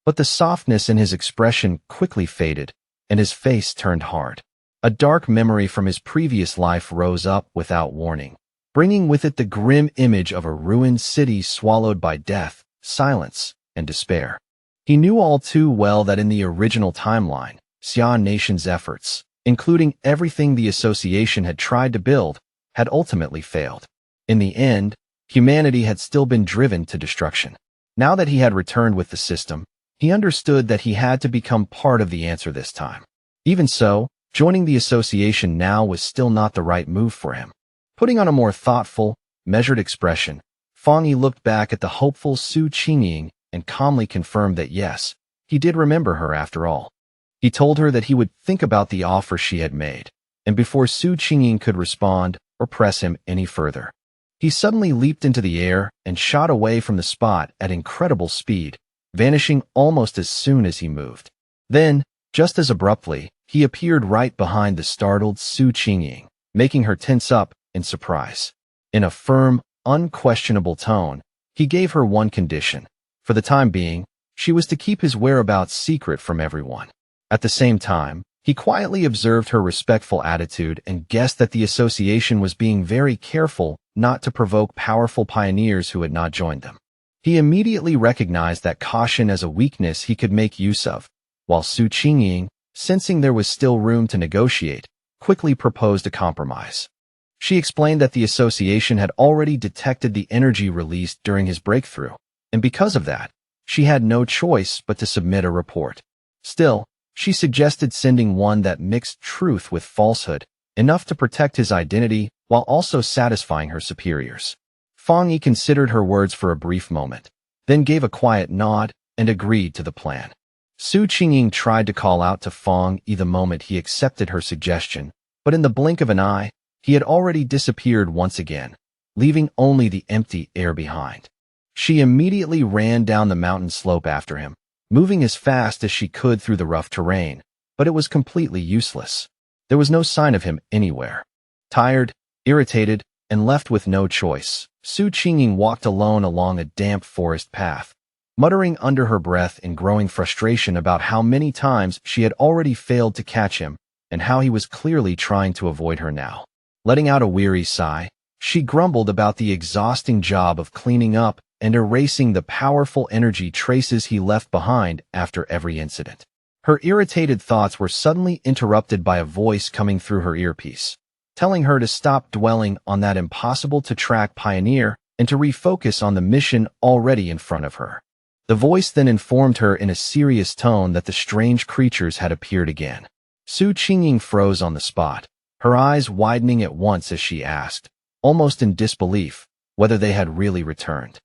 But the softness in his expression quickly faded, and his face turned hard. A dark memory from his previous life rose up without warning, bringing with it the grim image of a ruined city swallowed by death, silence, and despair. He knew all too well that in the original timeline, Xi'an Nation's efforts, including everything the association had tried to build, had ultimately failed. In the end, humanity had still been driven to destruction. Now that he had returned with the system, he understood that he had to become part of the answer this time. Even so, joining the association now was still not the right move for him. Putting on a more thoughtful, measured expression, Fang Yi looked back at the hopeful Su Qingying and calmly confirmed that yes, he did remember her after all. He told her that he would think about the offer she had made, and before Su Qingying could respond or press him any further, he suddenly leaped into the air and shot away from the spot at incredible speed, vanishing almost as soon as he moved. Then, just as abruptly, he appeared right behind the startled Su Qingying, making her tense up in surprise. In a firm, unquestionable tone, he gave her one condition. For the time being, she was to keep his whereabouts secret from everyone. At the same time, he quietly observed her respectful attitude and guessed that the association was being very careful not to provoke powerful pioneers who had not joined them. He immediately recognized that caution as a weakness he could make use of, while Su Qingying, sensing there was still room to negotiate, quickly proposed a compromise. She explained that the association had already detected the energy released during his breakthrough, and because of that, she had no choice but to submit a report. Still, she suggested sending one that mixed truth with falsehood, enough to protect his identity while also satisfying her superiors. Fang Yi considered her words for a brief moment, then gave a quiet nod and agreed to the plan. Su Qingying tried to call out to Fang Yi the moment he accepted her suggestion, but in the blink of an eye, he had already disappeared once again, leaving only the empty air behind. She immediately ran down the mountain slope after him, moving as fast as she could through the rough terrain, but it was completely useless. There was no sign of him anywhere. Tired, irritated, and left with no choice, Su Qingying walked alone along a damp forest path, muttering under her breath in growing frustration about how many times she had already failed to catch him and how he was clearly trying to avoid her now. Letting out a weary sigh, she grumbled about the exhausting job of cleaning up and erasing the powerful energy traces he left behind after every incident. Her irritated thoughts were suddenly interrupted by a voice coming through her earpiece, telling her to stop dwelling on that impossible-to-track pioneer and to refocus on the mission already in front of her. The voice then informed her in a serious tone that the strange creatures had appeared again. Su Qingying froze on the spot, her eyes widening at once as she asked, almost in disbelief, whether they had really returned.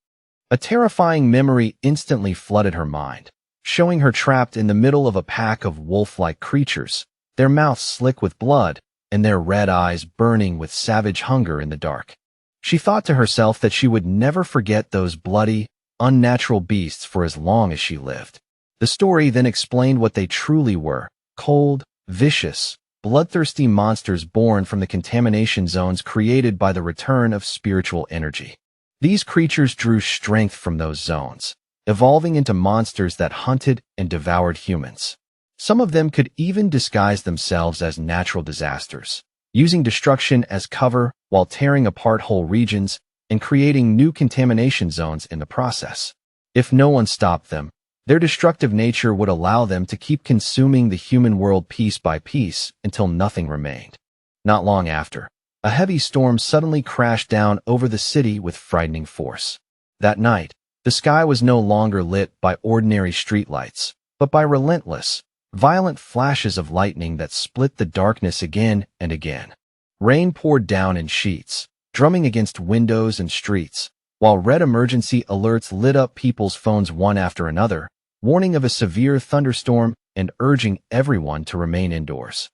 A terrifying memory instantly flooded her mind, showing her trapped in the middle of a pack of wolf-like creatures, their mouths slick with blood and their red eyes burning with savage hunger in the dark. She thought to herself that she would never forget those bloody, unnatural beasts for as long as she lived. The story then explained what they truly were: cold, vicious, bloodthirsty monsters born from the contamination zones created by the return of spiritual energy. These creatures drew strength from those zones, evolving into monsters that hunted and devoured humans. Some of them could even disguise themselves as natural disasters, using destruction as cover while tearing apart whole regions and creating new contamination zones in the process. If no one stopped them, their destructive nature would allow them to keep consuming the human world piece by piece until nothing remained. Not long after, a heavy storm suddenly crashed down over the city with frightening force. That night, the sky was no longer lit by ordinary streetlights, but by relentless, violent flashes of lightning that split the darkness again and again. Rain poured down in sheets, drumming against windows and streets, while red emergency alerts lit up people's phones one after another, warning of a severe thunderstorm and urging everyone to remain indoors.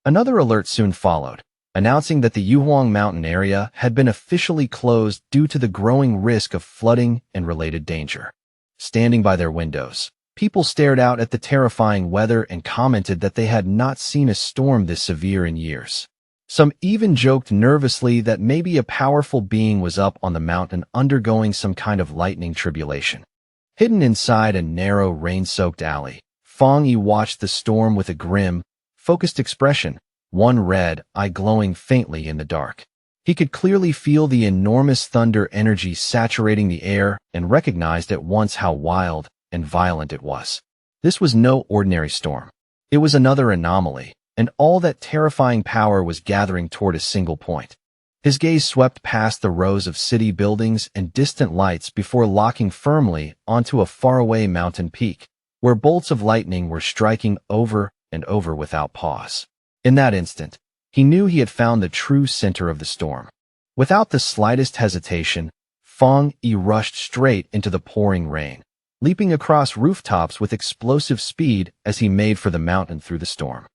Another alert soon followed, announcing that the Yuhuang Mountain area had been officially closed due to the growing risk of flooding and related danger. Standing by their windows, people stared out at the terrifying weather and commented that they had not seen a storm this severe in years. Some even joked nervously that maybe a powerful being was up on the mountain undergoing some kind of lightning tribulation. Hidden inside a narrow, rain-soaked alley, Fang Yi watched the storm with a grim, focused expression, one red eye glowing faintly in the dark. He could clearly feel the enormous thunder energy saturating the air and recognized at once how wild and violent it was. This was no ordinary storm. It was another anomaly, and all that terrifying power was gathering toward a single point. His gaze swept past the rows of city buildings and distant lights before locking firmly onto a faraway mountain peak, where bolts of lightning were striking over and over without pause. In that instant, he knew he had found the true center of the storm. Without the slightest hesitation, Fang Yi rushed straight into the pouring rain, leaping across rooftops with explosive speed as he made for the mountain through the storm.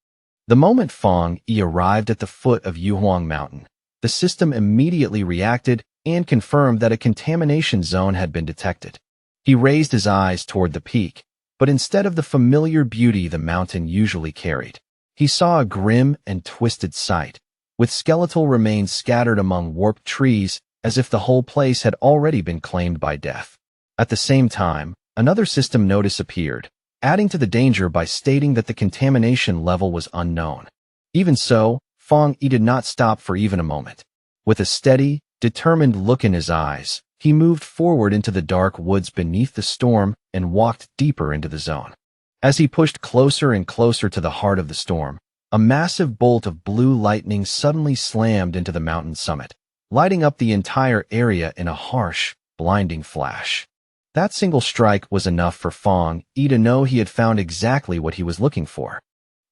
The moment Fang Yi arrived at the foot of Yuhuang Mountain, the system immediately reacted and confirmed that a contamination zone had been detected. He raised his eyes toward the peak, but instead of the familiar beauty the mountain usually carried, he saw a grim and twisted sight, with skeletal remains scattered among warped trees as if the whole place had already been claimed by death. At the same time, another system notice appeared, adding to the danger by stating that the contamination level was unknown. Even so, Fang Yi did not stop for even a moment. With a steady, determined look in his eyes, he moved forward into the dark woods beneath the storm and walked deeper into the zone. As he pushed closer and closer to the heart of the storm, a massive bolt of blue lightning suddenly slammed into the mountain summit, lighting up the entire area in a harsh, blinding flash. That single strike was enough for Fang Yi to know he had found exactly what he was looking for.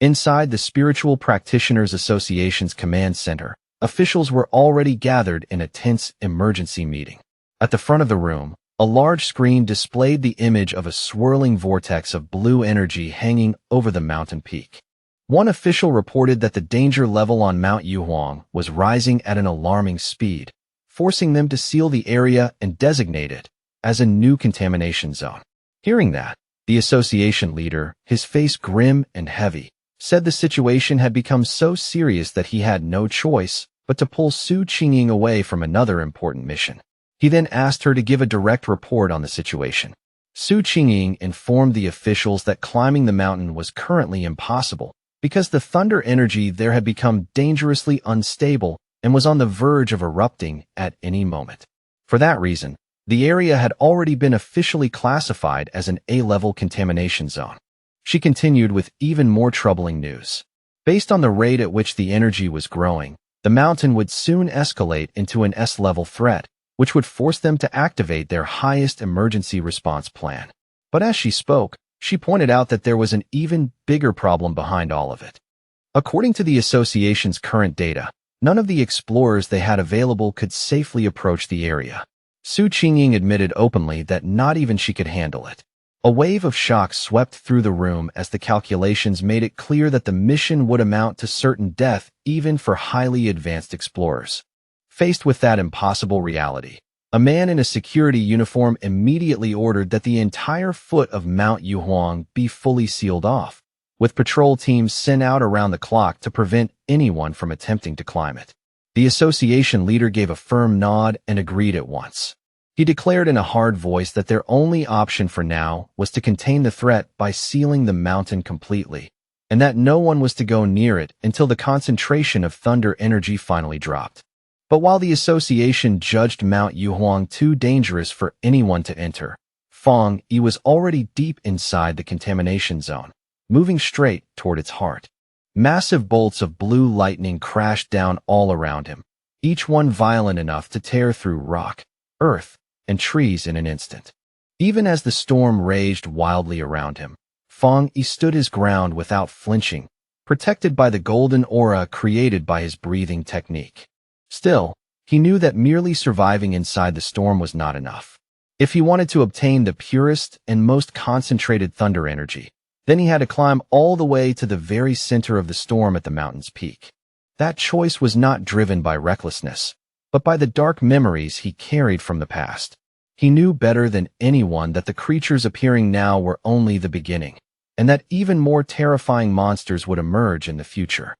Inside the Spiritual Practitioners Association's command center, officials were already gathered in a tense emergency meeting. At the front of the room, a large screen displayed the image of a swirling vortex of blue energy hanging over the mountain peak. One official reported that the danger level on Mount Yuhuang was rising at an alarming speed, forcing them to seal the area and designate it as a new contamination zone. Hearing that, the association leader, his face grim and heavy, said the situation had become so serious that he had no choice but to pull Su Qingying away from another important mission. He then asked her to give a direct report on the situation. Su Qingying informed the officials that climbing the mountain was currently impossible because the thunder energy there had become dangerously unstable and was on the verge of erupting at any moment. For that reason, the area had already been officially classified as an A-level contamination zone. She continued with even more troubling news. Based on the rate at which the energy was growing, the mountain would soon escalate into an S-level threat, which would force them to activate their highest emergency response plan. But as she spoke, she pointed out that there was an even bigger problem behind all of it. According to the association's current data, none of the explorers they had available could safely approach the area. Su Qingying admitted openly that not even she could handle it. A wave of shock swept through the room as the calculations made it clear that the mission would amount to certain death even for highly advanced explorers. Faced with that impossible reality, a man in a security uniform immediately ordered that the entire foot of Mount Yuhuang be fully sealed off, with patrol teams sent out around the clock to prevent anyone from attempting to climb it. The association leader gave a firm nod and agreed at once. He declared in a hard voice that their only option for now was to contain the threat by sealing the mountain completely, and that no one was to go near it until the concentration of thunder energy finally dropped. But while the association judged Mount Yuhuang too dangerous for anyone to enter, Fang Yi was already deep inside the contamination zone, moving straight toward its heart. Massive bolts of blue lightning crashed down all around him, each one violent enough to tear through rock, earth, and trees in an instant. Even as the storm raged wildly around him, Fang Yi stood his ground without flinching, protected by the golden aura created by his breathing technique. Still, he knew that merely surviving inside the storm was not enough. If he wanted to obtain the purest and most concentrated thunder energy, then he had to climb all the way to the very center of the storm at the mountain's peak. That choice was not driven by recklessness, but by the dark memories he carried from the past. He knew better than anyone that the creatures appearing now were only the beginning, and that even more terrifying monsters would emerge in the future.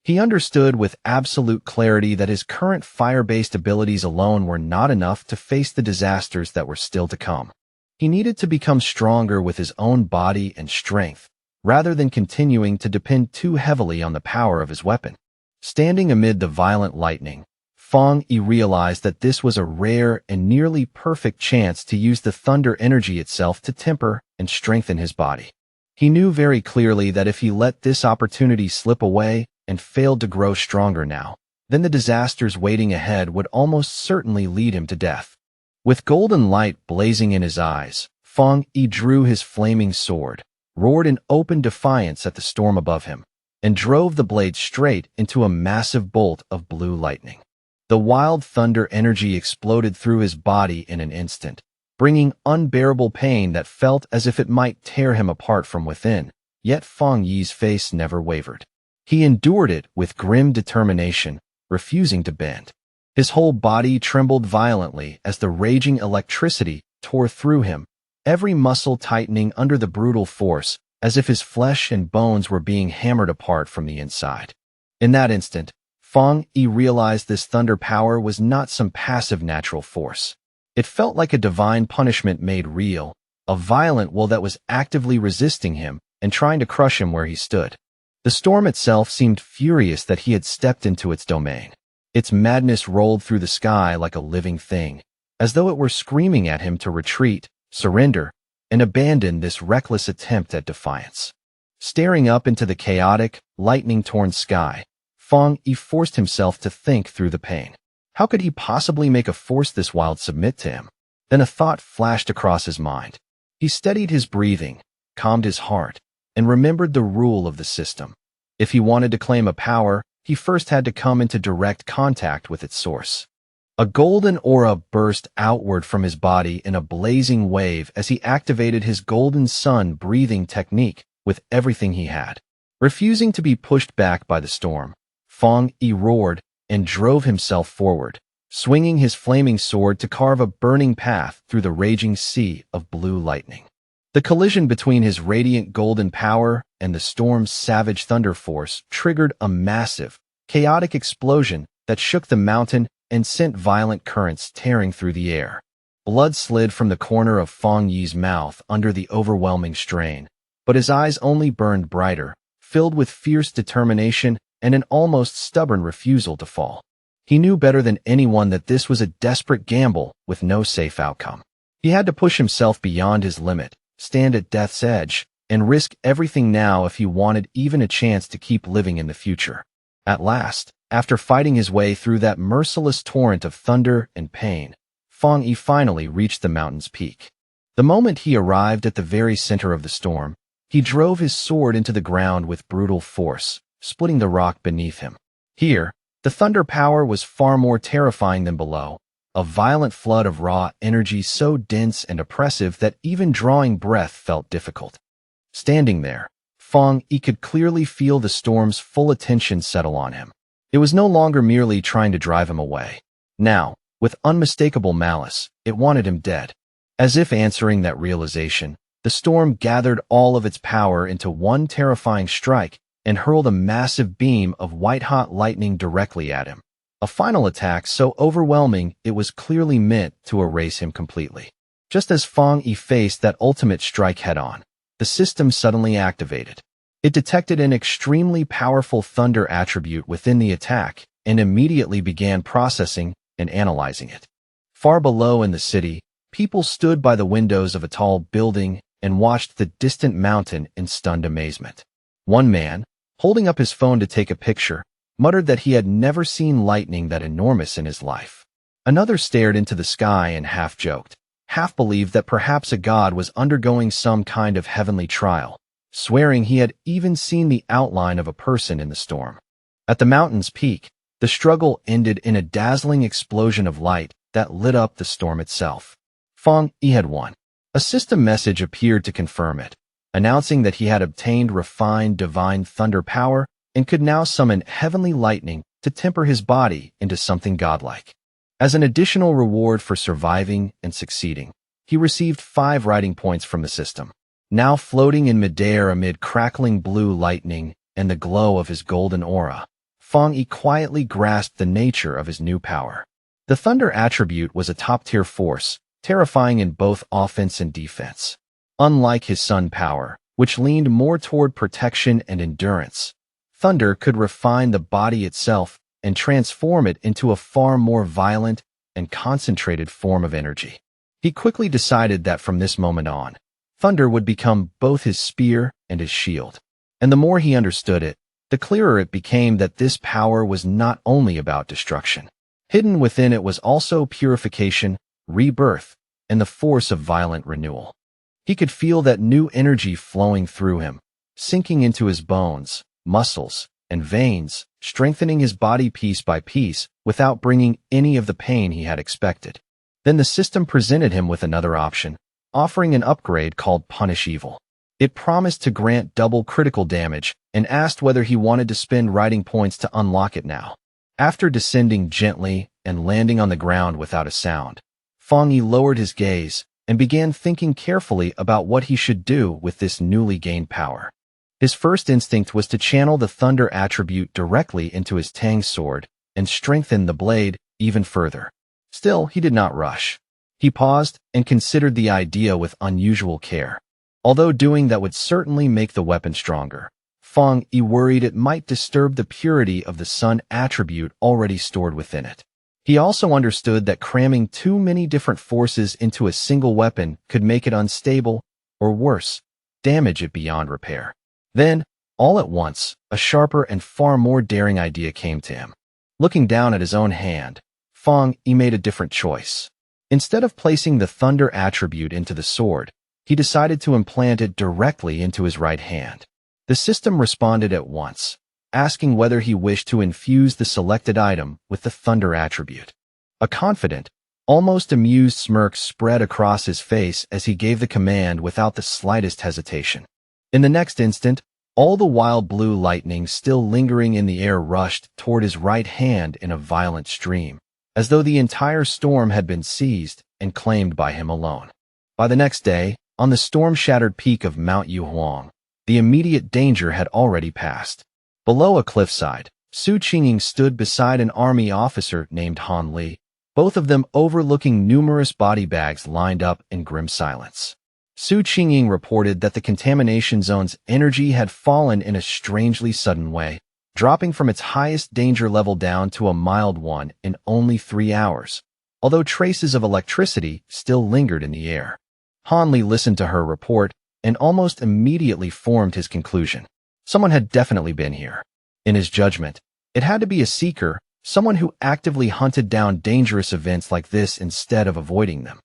He understood with absolute clarity that his current fire-based abilities alone were not enough to face the disasters that were still to come. He needed to become stronger with his own body and strength, rather than continuing to depend too heavily on the power of his weapon. Standing amid the violent lightning, Fang Yi realized that this was a rare and nearly perfect chance to use the thunder energy itself to temper and strengthen his body. He knew very clearly that if he let this opportunity slip away and failed to grow stronger now, then the disasters waiting ahead would almost certainly lead him to death. With golden light blazing in his eyes, Fang Yi drew his flaming sword, roared in open defiance at the storm above him, and drove the blade straight into a massive bolt of blue lightning. The wild thunder energy exploded through his body in an instant, bringing unbearable pain that felt as if it might tear him apart from within, yet Fang Yi's face never wavered. He endured it with grim determination, refusing to bend. His whole body trembled violently as the raging electricity tore through him, every muscle tightening under the brutal force, as if his flesh and bones were being hammered apart from the inside. In that instant, Fang Yi realized this thunder power was not some passive natural force. It felt like a divine punishment made real, a violent will that was actively resisting him and trying to crush him where he stood. The storm itself seemed furious that he had stepped into its domain. Its madness rolled through the sky like a living thing, as though it were screaming at him to retreat, surrender, and abandon this reckless attempt at defiance. Staring up into the chaotic, lightning-torn sky, Fang Yi forced himself to think through the pain. How could he possibly make a force this wild submit to him? Then a thought flashed across his mind. He steadied his breathing, calmed his heart, and remembered the rule of the system. If he wanted to claim a power, he first had to come into direct contact with its source. A golden aura burst outward from his body in a blazing wave as he activated his golden sun breathing technique with everything he had. Refusing to be pushed back by the storm, Fang Yi roared and drove himself forward, swinging his flaming sword to carve a burning path through the raging sea of blue lightning. The collision between his radiant golden power and the storm's savage thunder force triggered a massive, chaotic explosion that shook the mountain and sent violent currents tearing through the air. Blood slid from the corner of Fang Yi's mouth under the overwhelming strain, but his eyes only burned brighter, filled with fierce determination and an almost stubborn refusal to fall. He knew better than anyone that this was a desperate gamble with no safe outcome. He had to push himself beyond his limit, stand at death's edge, and risk everything now if he wanted even a chance to keep living in the future. At last, after fighting his way through that merciless torrent of thunder and pain, Fang Yi finally reached the mountain's peak. The moment he arrived at the very center of the storm, he drove his sword into the ground with brutal force, splitting the rock beneath him. Here, the thunder power was far more terrifying than below, a violent flood of raw energy so dense and oppressive that even drawing breath felt difficult. Standing there, Fang Yi could clearly feel the storm's full attention settle on him. It was no longer merely trying to drive him away. Now, with unmistakable malice, it wanted him dead. As if answering that realization, the storm gathered all of its power into one terrifying strike and hurled a massive beam of white-hot lightning directly at him. A final attack so overwhelming it was clearly meant to erase him completely. Just as Fang Yi faced that ultimate strike head-on, the system suddenly activated. It detected an extremely powerful thunder attribute within the attack and immediately began processing and analyzing it. Far below in the city, people stood by the windows of a tall building and watched the distant mountain in stunned amazement. One man, holding up his phone to take a picture, muttered that he had never seen lightning that enormous in his life. Another stared into the sky and half joked, half believed that perhaps a god was undergoing some kind of heavenly trial, swearing he had even seen the outline of a person in the storm. At the mountain's peak, the struggle ended in a dazzling explosion of light that lit up the storm itself. Fang Yi had won. A system message appeared to confirm it, announcing that he had obtained refined divine thunder power and could now summon heavenly lightning to temper his body into something godlike. As an additional reward for surviving and succeeding, he received 5 writing points from the system. Now floating in midair amid crackling blue lightning and the glow of his golden aura, Fang Yi quietly grasped the nature of his new power. The thunder attribute was a top-tier force, terrifying in both offense and defense. Unlike his sun power, which leaned more toward protection and endurance, thunder could refine the body itself and transform it into a far more violent and concentrated form of energy. He quickly decided that from this moment on, thunder would become both his spear and his shield. And the more he understood it, the clearer it became that this power was not only about destruction. Hidden within it was also purification, rebirth, and the force of violent renewal. He could feel that new energy flowing through him, sinking into his bones, muscles, and veins, strengthening his body piece by piece without bringing any of the pain he had expected. Then the system presented him with another option, offering an upgrade called Punish Evil. It promised to grant double critical damage and asked whether he wanted to spend writing points to unlock it now. After descending gently and landing on the ground without a sound, Fang Yi lowered his gaze and began thinking carefully about what he should do with this newly gained power. His first instinct was to channel the thunder attribute directly into his Tang sword and strengthen the blade even further. Still, he did not rush. He paused and considered the idea with unusual care. Although doing that would certainly make the weapon stronger, Fang Yi worried it might disturb the purity of the sun attribute already stored within it. He also understood that cramming too many different forces into a single weapon could make it unstable, or worse, damage it beyond repair. Then, all at once, a sharper and far more daring idea came to him. Looking down at his own hand, Fang Yi made a different choice. Instead of placing the thunder attribute into the sword, he decided to implant it directly into his right hand. The system responded at once, asking whether he wished to infuse the selected item with the thunder attribute. A confident, almost amused smirk spread across his face as he gave the command without the slightest hesitation. In the next instant, all the wild blue lightning still lingering in the air rushed toward his right hand in a violent stream, as though the entire storm had been seized and claimed by him alone. By the next day, on the storm-shattered peak of Mount Yuhuang, the immediate danger had already passed. Below a cliffside, Su Qingying stood beside an army officer named Han Li, both of them overlooking numerous body bags lined up in grim silence. Su Qingying reported that the contamination zone's energy had fallen in a strangely sudden way, dropping from its highest danger level down to a mild one in only 3 hours, although traces of electricity still lingered in the air. Han Li listened to her report and almost immediately formed his conclusion. Someone had definitely been here. In his judgment, it had to be a seeker, someone who actively hunted down dangerous events like this instead of avoiding them.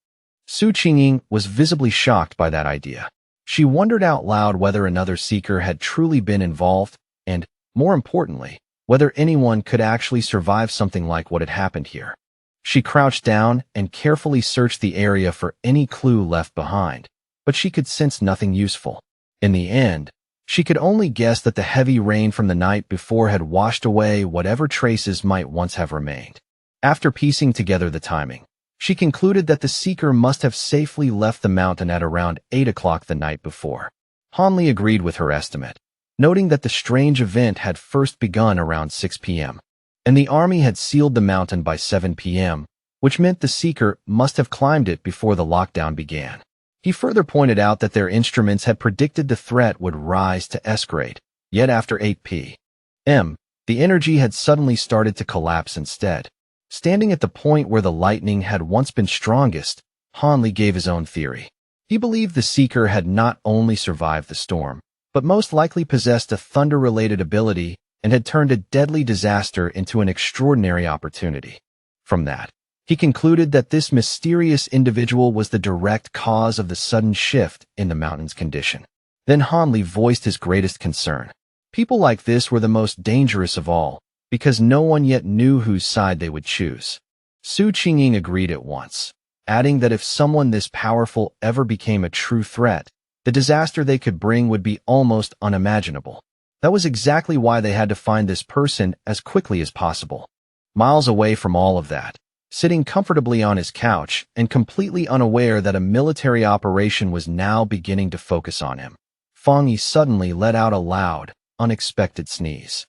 Su Qingying was visibly shocked by that idea. She wondered out loud whether another seeker had truly been involved and, more importantly, whether anyone could actually survive something like what had happened here. She crouched down and carefully searched the area for any clue left behind, but she could sense nothing useful. In the end, she could only guess that the heavy rain from the night before had washed away whatever traces might once have remained. After piecing together the timing, she concluded that the seeker must have safely left the mountain at around 8 o'clock the night before. Han Li agreed with her estimate, noting that the strange event had first begun around 6 p.m., and the army had sealed the mountain by 7 p.m., which meant the seeker must have climbed it before the lockdown began. He further pointed out that their instruments had predicted the threat would rise to escalate, yet after 8 p.m., the energy had suddenly started to collapse instead. Standing at the point where the lightning had once been strongest, Han Li gave his own theory. He believed the seeker had not only survived the storm, but most likely possessed a thunder-related ability and had turned a deadly disaster into an extraordinary opportunity. From that, he concluded that this mysterious individual was the direct cause of the sudden shift in the mountain's condition. Then Han Li voiced his greatest concern. People like this were the most dangerous of all, because no one yet knew whose side they would choose. Su Qingying agreed at once, adding that if someone this powerful ever became a true threat, the disaster they could bring would be almost unimaginable. That was exactly why they had to find this person as quickly as possible. Miles away from all of that, sitting comfortably on his couch and completely unaware that a military operation was now beginning to focus on him, Fang Yi suddenly let out a loud, unexpected sneeze.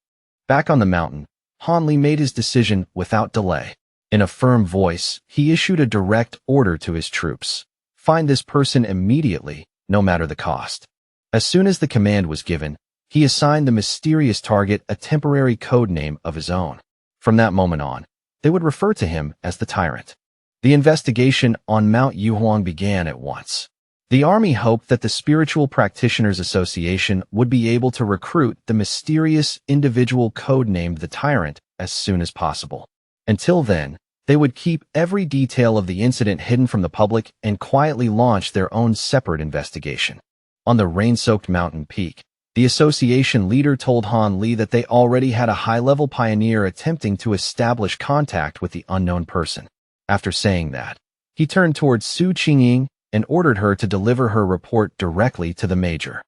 Back on the mountain, Han Li made his decision without delay. In a firm voice, he issued a direct order to his troops. Find this person immediately, no matter the cost. As soon as the command was given, he assigned the mysterious target a temporary code name of his own. From that moment on, they would refer to him as the Tyrant. The investigation on Mount Yuhuang began at once. The army hoped that the Spiritual Practitioners Association would be able to recruit the mysterious individual codenamed the Tyrant as soon as possible. Until then, they would keep every detail of the incident hidden from the public and quietly launch their own separate investigation. On the rain-soaked mountain peak, the association leader told Han Li that they already had a high-level pioneer attempting to establish contact with the unknown person. After saying that, he turned towards Su Qingying and ordered her to deliver her report directly to the major.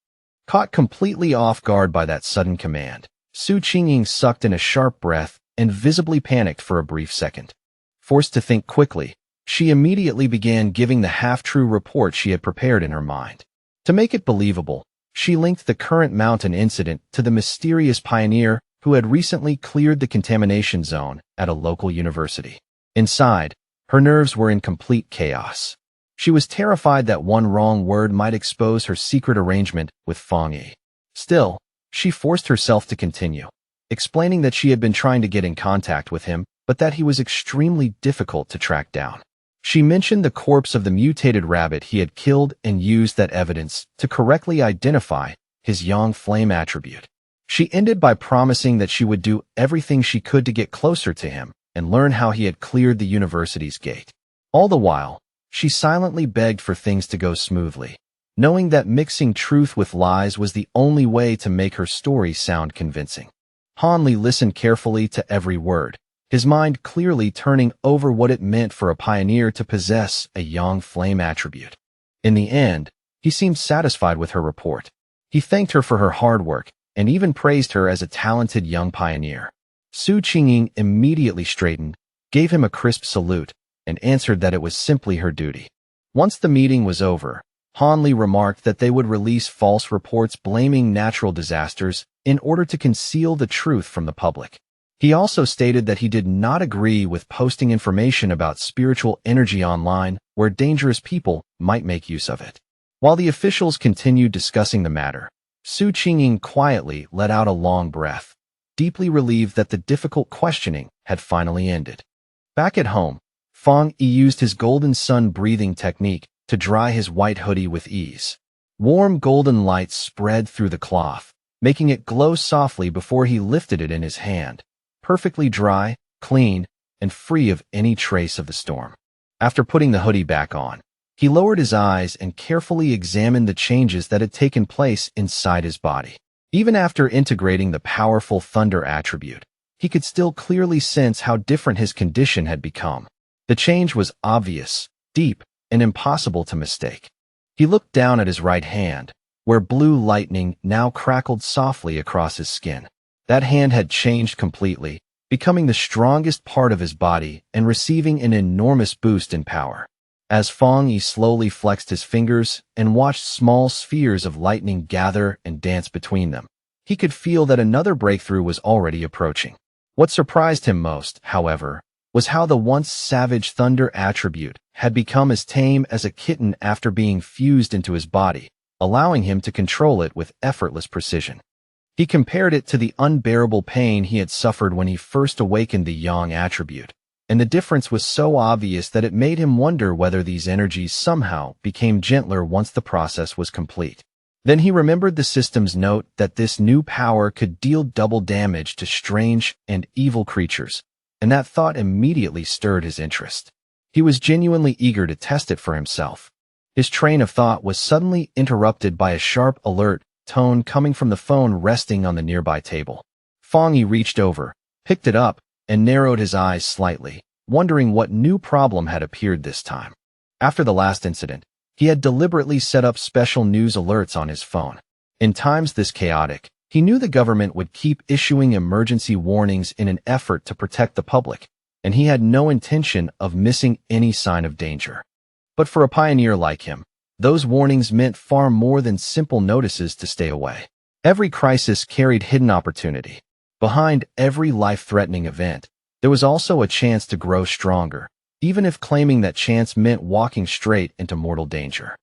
Caught completely off guard by that sudden command, Su Qingying sucked in a sharp breath and visibly panicked for a brief second. Forced to think quickly, she immediately began giving the half-true report she had prepared in her mind. To make it believable, she linked the current mountain incident to the mysterious pioneer who had recently cleared the contamination zone at a local university. Inside, her nerves were in complete chaos. She was terrified that one wrong word might expose her secret arrangement with Fang Yi. Still, she forced herself to continue, explaining that she had been trying to get in contact with him, but that he was extremely difficult to track down. She mentioned the corpse of the mutated rabbit he had killed and used that evidence to correctly identify his Yang Flame attribute. She ended by promising that she would do everything she could to get closer to him and learn how he had cleared the university's gate. All the while, she silently begged for things to go smoothly, knowing that mixing truth with lies was the only way to make her story sound convincing. Han Li listened carefully to every word, his mind clearly turning over what it meant for a pioneer to possess a Yang Flame attribute. In the end, he seemed satisfied with her report. He thanked her for her hard work and even praised her as a talented young pioneer. Su Qingying immediately straightened, gave him a crisp salute, and answered that it was simply her duty. Once the meeting was over, Han Li remarked that they would release false reports blaming natural disasters in order to conceal the truth from the public. He also stated that he did not agree with posting information about spiritual energy online where dangerous people might make use of it. While the officials continued discussing the matter, Su Qingying quietly let out a long breath, deeply relieved that the difficult questioning had finally ended. Back at home, Fang Yi used his golden sun breathing technique to dry his white hoodie with ease. Warm golden light spread through the cloth, making it glow softly before he lifted it in his hand, perfectly dry, clean, and free of any trace of the storm. After putting the hoodie back on, he lowered his eyes and carefully examined the changes that had taken place inside his body. Even after integrating the powerful thunder attribute, he could still clearly sense how different his condition had become. The change was obvious, deep, and impossible to mistake. He looked down at his right hand, where blue lightning now crackled softly across his skin. That hand had changed completely, becoming the strongest part of his body and receiving an enormous boost in power. As Fang Yi slowly flexed his fingers and watched small spheres of lightning gather and dance between them, he could feel that another breakthrough was already approaching. What surprised him most, however, was how the once savage thunder attribute had become as tame as a kitten after being fused into his body, allowing him to control it with effortless precision. He compared it to the unbearable pain he had suffered when he first awakened the yang attribute, and the difference was so obvious that it made him wonder whether these energies somehow became gentler once the process was complete. Then he remembered the system's note that this new power could deal double damage to strange and evil creatures, and that thought immediately stirred his interest. He was genuinely eager to test it for himself. His train of thought was suddenly interrupted by a sharp alert tone coming from the phone resting on the nearby table. Fang Yi reached over, picked it up, and narrowed his eyes slightly, wondering what new problem had appeared this time. After the last incident, he had deliberately set up special news alerts on his phone. In times this chaotic, he knew the government would keep issuing emergency warnings in an effort to protect the public, and he had no intention of missing any sign of danger. But for a pioneer like him, those warnings meant far more than simple notices to stay away. Every crisis carried hidden opportunity. Behind every life-threatening event, there was also a chance to grow stronger, even if claiming that chance meant walking straight into mortal danger.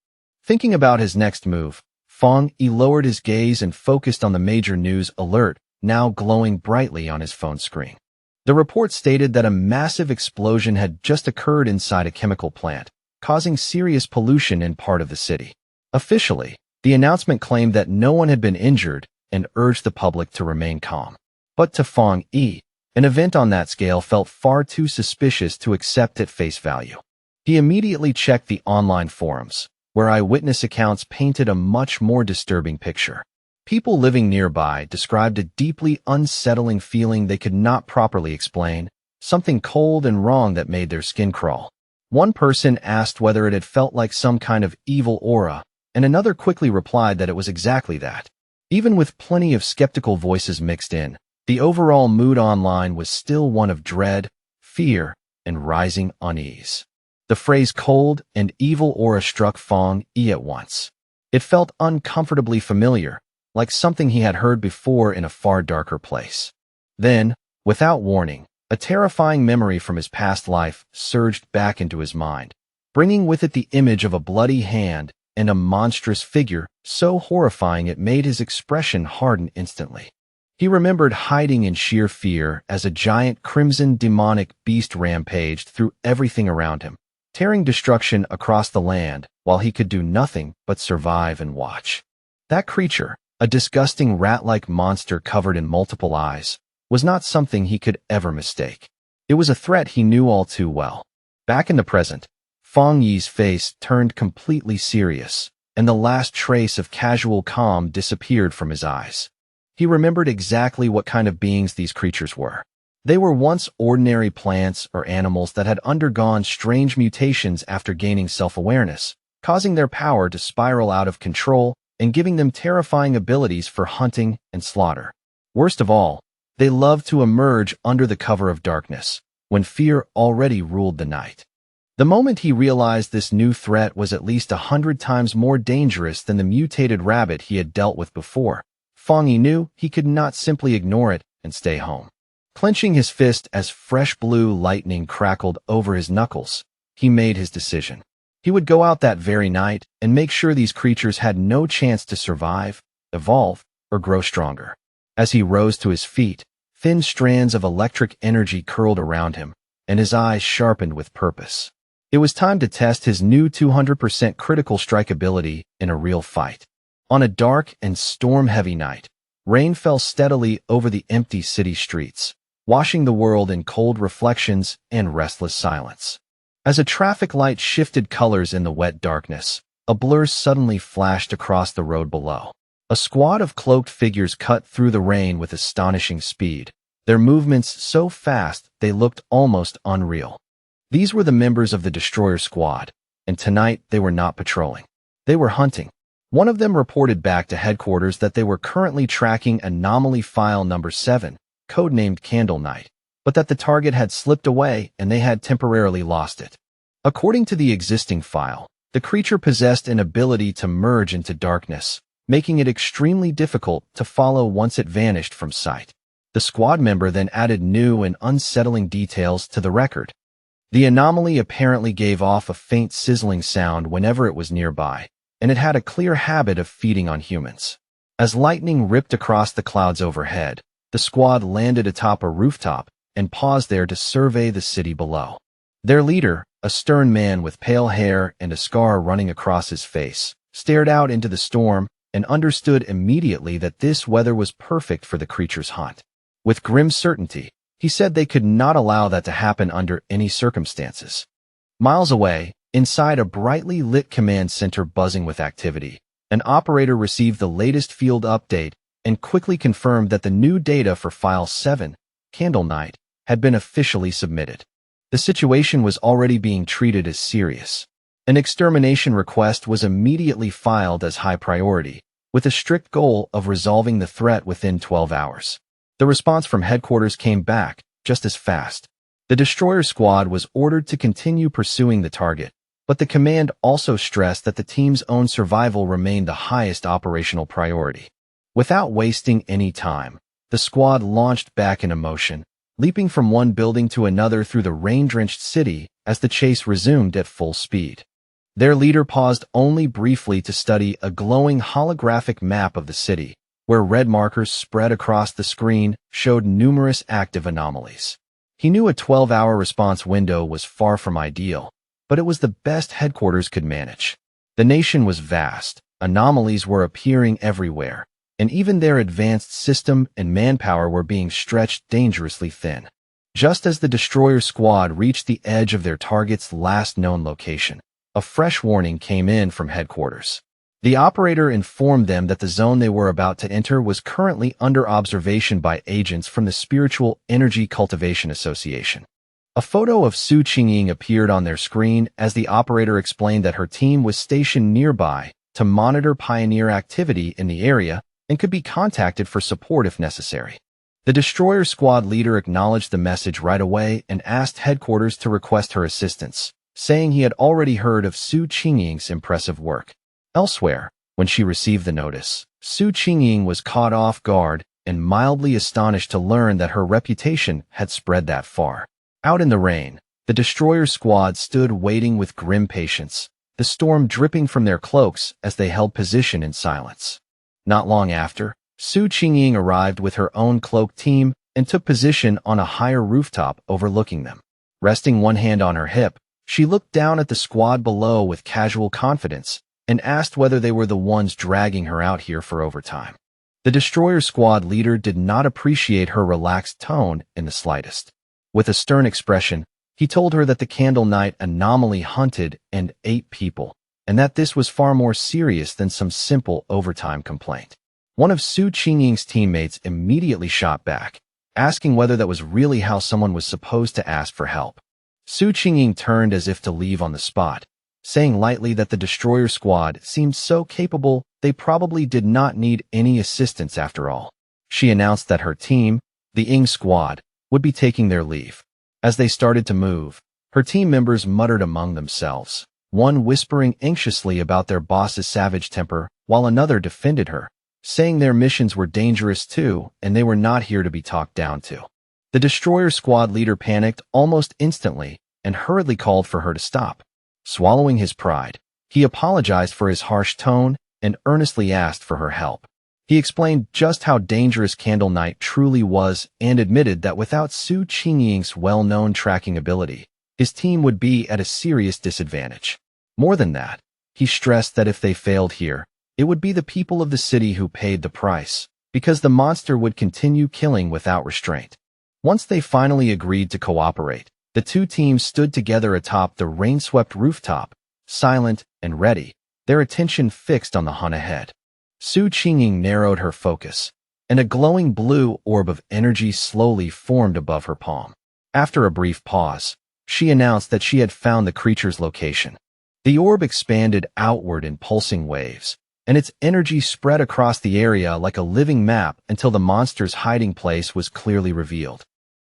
Thinking about his next move, Fang Yi lowered his gaze and focused on the major news alert, now glowing brightly on his phone screen. The report stated that a massive explosion had just occurred inside a chemical plant, causing serious pollution in part of the city. Officially, the announcement claimed that no one had been injured and urged the public to remain calm. But to Fang Yi, an event on that scale felt far too suspicious to accept at face value. He immediately checked the online forums, where eyewitness accounts painted a much more disturbing picture. People living nearby described a deeply unsettling feeling they could not properly explain, something cold and wrong that made their skin crawl. One person asked whether it had felt like some kind of evil aura, and another quickly replied that it was exactly that. Even with plenty of skeptical voices mixed in, the overall mood online was still one of dread, fear, and rising unease. The phrase cold and evil aura struck Fang Yi at once. It felt uncomfortably familiar, like something he had heard before in a far darker place. Then, without warning, a terrifying memory from his past life surged back into his mind, bringing with it the image of a bloody hand and a monstrous figure so horrifying it made his expression harden instantly. He remembered hiding in sheer fear as a giant crimson demonic beast rampaged through everything around him, tearing destruction across the land while he could do nothing but survive and watch. That creature, a disgusting rat-like monster covered in multiple eyes, was not something he could ever mistake. It was a threat he knew all too well. Back in the present, Fang Yi's face turned completely serious, and the last trace of casual calm disappeared from his eyes. He remembered exactly what kind of beings these creatures were. They were once ordinary plants or animals that had undergone strange mutations after gaining self-awareness, causing their power to spiral out of control and giving them terrifying abilities for hunting and slaughter. Worst of all, they loved to emerge under the cover of darkness, when fear already ruled the night. The moment he realized this new threat was at least 100 times more dangerous than the mutated rabbit he had dealt with before, Fang Yi knew he could not simply ignore it and stay home. Clenching his fist as fresh blue lightning crackled over his knuckles, he made his decision. He would go out that very night and make sure these creatures had no chance to survive, evolve, or grow stronger. As he rose to his feet, thin strands of electric energy curled around him, and his eyes sharpened with purpose. It was time to test his new 200% critical strike ability in a real fight. On a dark and storm-heavy night, rain fell steadily over the empty city streets, washing the world in cold reflections and restless silence. As a traffic light shifted colors in the wet darkness, a blur suddenly flashed across the road below. A squad of cloaked figures cut through the rain with astonishing speed, their movements so fast they looked almost unreal. These were the members of the Destroyer Squad, and tonight they were not patrolling. They were hunting. One of them reported back to headquarters that they were currently tracking Anomaly File Number 7, codenamed Candle Night, but that the target had slipped away and they had temporarily lost it. According to the existing file, the creature possessed an ability to merge into darkness, making it extremely difficult to follow once it vanished from sight. The squad member then added new and unsettling details to the record. The anomaly apparently gave off a faint sizzling sound whenever it was nearby, and it had a clear habit of feeding on humans. As lightning ripped across the clouds overhead, the squad landed atop a rooftop and paused there to survey the city below. Their leader, a stern man with pale hair and a scar running across his face, stared out into the storm and understood immediately that this weather was perfect for the creature's hunt. With grim certainty, he said they could not allow that to happen under any circumstances. Miles away, inside a brightly lit command center buzzing with activity, an operator received the latest field update and quickly confirmed that the new data for File 7, Candle Night, had been officially submitted. The situation was already being treated as serious. An extermination request was immediately filed as high priority, with a strict goal of resolving the threat within 12 hours. The response from headquarters came back just as fast. The Destroyer Squad was ordered to continue pursuing the target, but the command also stressed that the team's own survival remained the highest operational priority. Without wasting any time, the squad launched back into motion, leaping from one building to another through the rain-drenched city as the chase resumed at full speed. Their leader paused only briefly to study a glowing holographic map of the city, where red markers spread across the screen showed numerous active anomalies. He knew a 12-hour response window was far from ideal, but it was the best headquarters could manage. The nation was vast, anomalies were appearing everywhere, and even their advanced system and manpower were being stretched dangerously thin. Just as the Destroyer Squad reached the edge of their target's last known location, a fresh warning came in from headquarters. The operator informed them that the zone they were about to enter was currently under observation by agents from the Spiritual Energy Cultivation Association. A photo of Su Qingying appeared on their screen as the operator explained that her team was stationed nearby to monitor pioneer activity in the area and could be contacted for support if necessary. The Destroyer Squad leader acknowledged the message right away and asked headquarters to request her assistance, saying he had already heard of Su Qingying's impressive work. Elsewhere, when she received the notice, Su Qingying was caught off guard and mildly astonished to learn that her reputation had spread that far. Out in the rain, the Destroyer Squad stood waiting with grim patience, the storm dripping from their cloaks as they held position in silence. Not long after, Su Qingying arrived with her own cloaked team and took position on a higher rooftop overlooking them. Resting one hand on her hip, she looked down at the squad below with casual confidence and asked whether they were the ones dragging her out here for overtime. The Destroyer Squad leader did not appreciate her relaxed tone in the slightest. With a stern expression, he told her that the Candle Night anomaly hunted and ate people, and that this was far more serious than some simple overtime complaint. One of Su Qingying's teammates immediately shot back, asking whether that was really how someone was supposed to ask for help. Su Qingying turned as if to leave on the spot, saying lightly that the Destroyer Squad seemed so capable they probably did not need any assistance after all. She announced that her team, the Ing Squad, would be taking their leave. As they started to move, her team members muttered among themselves, one whispering anxiously about their boss's savage temper, while another defended her, saying their missions were dangerous too and they were not here to be talked down to. The destroyer squad leader panicked almost instantly and hurriedly called for her to stop. Swallowing his pride, he apologized for his harsh tone and earnestly asked for her help. He explained just how dangerous Candle Knight truly was and admitted that without Su Qingying's well-known tracking ability, his team would be at a serious disadvantage. More than that, he stressed that if they failed here, it would be the people of the city who paid the price, because the monster would continue killing without restraint. Once they finally agreed to cooperate, the two teams stood together atop the rain-swept rooftop, silent and ready, their attention fixed on the hunt ahead. Su Qingying narrowed her focus, and a glowing blue orb of energy slowly formed above her palm. After a brief pause, she announced that she had found the creature's location. The orb expanded outward in pulsing waves, and its energy spread across the area like a living map until the monster's hiding place was clearly revealed.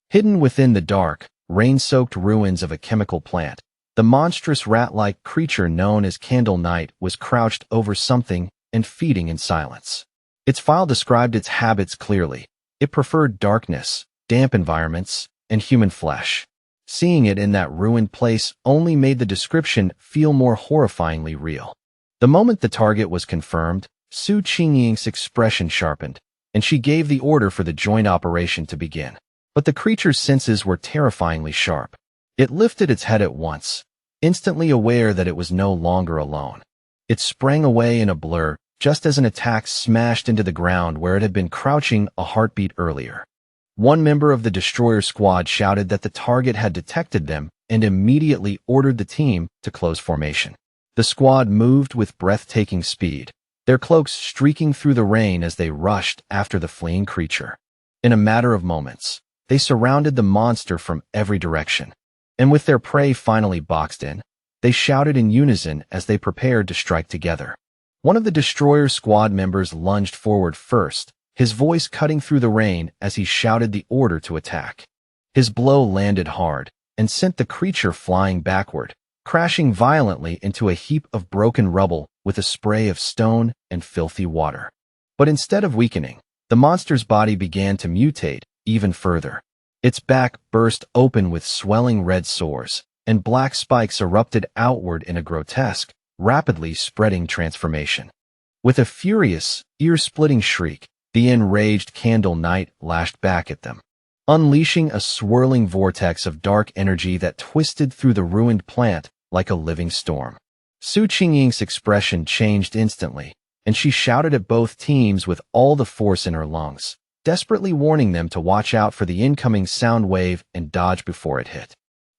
Hidden within the dark, rain-soaked ruins of a chemical plant, the monstrous rat-like creature known as Candle Knight was crouched over something and feeding in silence. Its file described its habits clearly. It preferred darkness, damp environments, and human flesh. Seeing it in that ruined place only made the description feel more horrifyingly real. The moment the target was confirmed, Su Qingying's expression sharpened, and she gave the order for the joint operation to begin. But the creature's senses were terrifyingly sharp. It lifted its head at once, instantly aware that it was no longer alone. It sprang away in a blur, just as an attack smashed into the ground where it had been crouching a heartbeat earlier. One member of the destroyer squad shouted that the target had detected them and immediately ordered the team to close formation. The squad moved with breathtaking speed, their cloaks streaking through the rain as they rushed after the fleeing creature. In a matter of moments, they surrounded the monster from every direction, and with their prey finally boxed in, they shouted in unison as they prepared to strike together. One of the destroyer squad members lunged forward first, his voice cutting through the rain as he shouted the order to attack. His blow landed hard and sent the creature flying backward, crashing violently into a heap of broken rubble with a spray of stone and filthy water. But instead of weakening, the monster's body began to mutate even further. Its back burst open with swelling red sores, and black spikes erupted outward in a grotesque, rapidly spreading transformation. With a furious, ear-splitting shriek, the enraged Candle Knight lashed back at them, unleashing a swirling vortex of dark energy that twisted through the ruined plant like a living storm. Su Qingying's expression changed instantly, and she shouted at both teams with all the force in her lungs, desperately warning them to watch out for the incoming sound wave and dodge before it hit.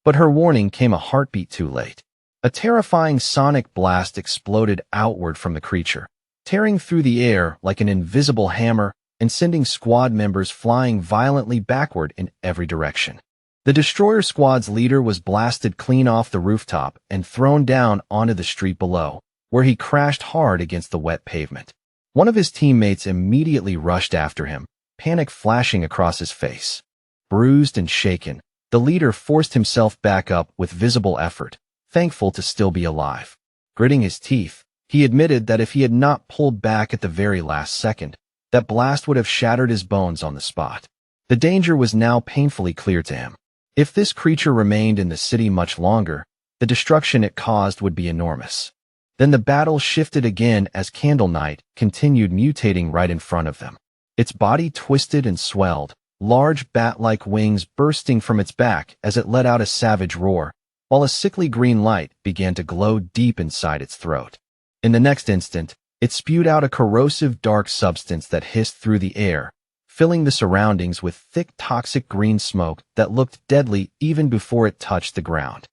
But her warning came a heartbeat too late. A terrifying sonic blast exploded outward from the creature, tearing through the air like an invisible hammer and sending squad members flying violently backward in every direction. The destroyer squad's leader was blasted clean off the rooftop and thrown down onto the street below, where he crashed hard against the wet pavement. One of his teammates immediately rushed after him, panic flashing across his face. Bruised and shaken, the leader forced himself back up with visible effort, thankful to still be alive. Gritting his teeth, he admitted that if he had not pulled back at the very last second, that blast would have shattered his bones on the spot. The danger was now painfully clear to him. If this creature remained in the city much longer, the destruction it caused would be enormous. Then the battle shifted again as Candle Knight continued mutating right in front of them. Its body twisted and swelled, large bat-like wings bursting from its back as it let out a savage roar, while a sickly green light began to glow deep inside its throat. In the next instant, it spewed out a corrosive dark substance that hissed through the air, filling the surroundings with thick toxic green smoke that looked deadly even before it touched the ground.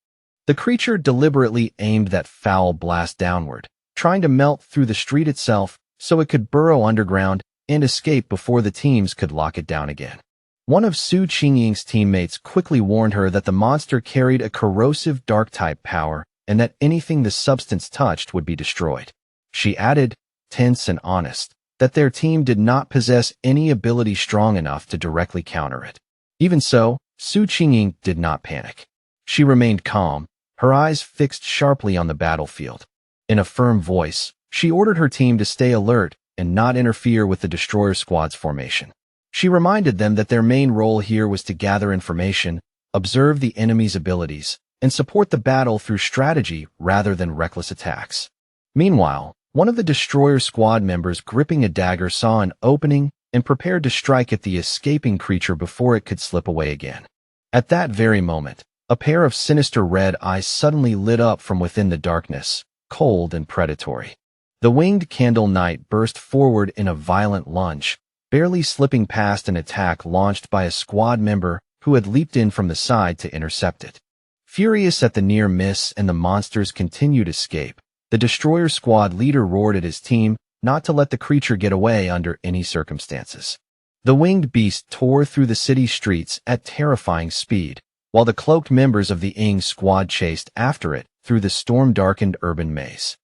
The creature deliberately aimed that foul blast downward, trying to melt through the street itself so it could burrow underground and escape before the teams could lock it down again. One of Su Qingying's teammates quickly warned her that the monster carried a corrosive dark-type power and that anything the substance touched would be destroyed. She added, tense and honest, that their team did not possess any ability strong enough to directly counter it. Even so, Su Qingying did not panic. She remained calm, her eyes fixed sharply on the battlefield. In a firm voice, she ordered her team to stay alert and not interfere with the destroyer squad's formation. She reminded them that their main role here was to gather information, observe the enemy's abilities, and support the battle through strategy rather than reckless attacks. Meanwhile, one of the destroyer squad members gripping a dagger saw an opening and prepared to strike at the escaping creature before it could slip away again. At that very moment, a pair of sinister red eyes suddenly lit up from within the darkness, cold and predatory. The winged candle knight burst forward in a violent lunge, barely slipping past an attack launched by a squad member who had leaped in from the side to intercept it. Furious at the near miss and the monster's continued escape, the destroyer squad leader roared at his team not to let the creature get away under any circumstances. The winged beast tore through the city streets at terrifying speed, while the cloaked members of the Ing squad chased after it through the storm-darkened urban maze.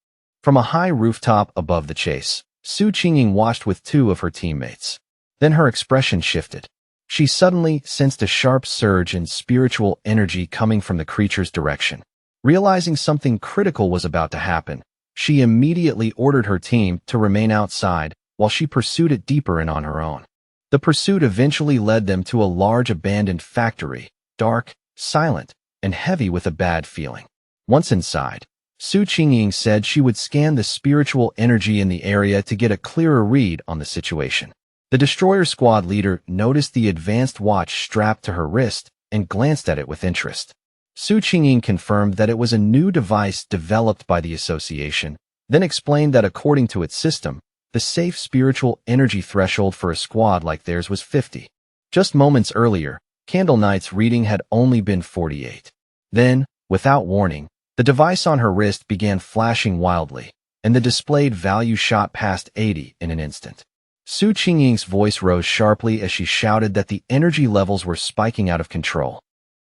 From a high rooftop above the chase, Su Qingying watched with two of her teammates. Then her expression shifted. She suddenly sensed a sharp surge in spiritual energy coming from the creature's direction. Realizing something critical was about to happen, she immediately ordered her team to remain outside while she pursued it deeper and on her own. The pursuit eventually led them to a large abandoned factory, dark, silent, and heavy with a bad feeling. Once inside, Su Qingying said she would scan the spiritual energy in the area to get a clearer read on the situation. The destroyer squad leader noticed the advanced watch strapped to her wrist and glanced at it with interest. Su Qingying confirmed that it was a new device developed by the association, then explained that according to its system, the safe spiritual energy threshold for a squad like theirs was 50. Just moments earlier, Candle Knight's reading had only been 48. Then, without warning, the device on her wrist began flashing wildly, and the displayed value shot past 80 in an instant. Su Qingying's voice rose sharply as she shouted that the energy levels were spiking out of control.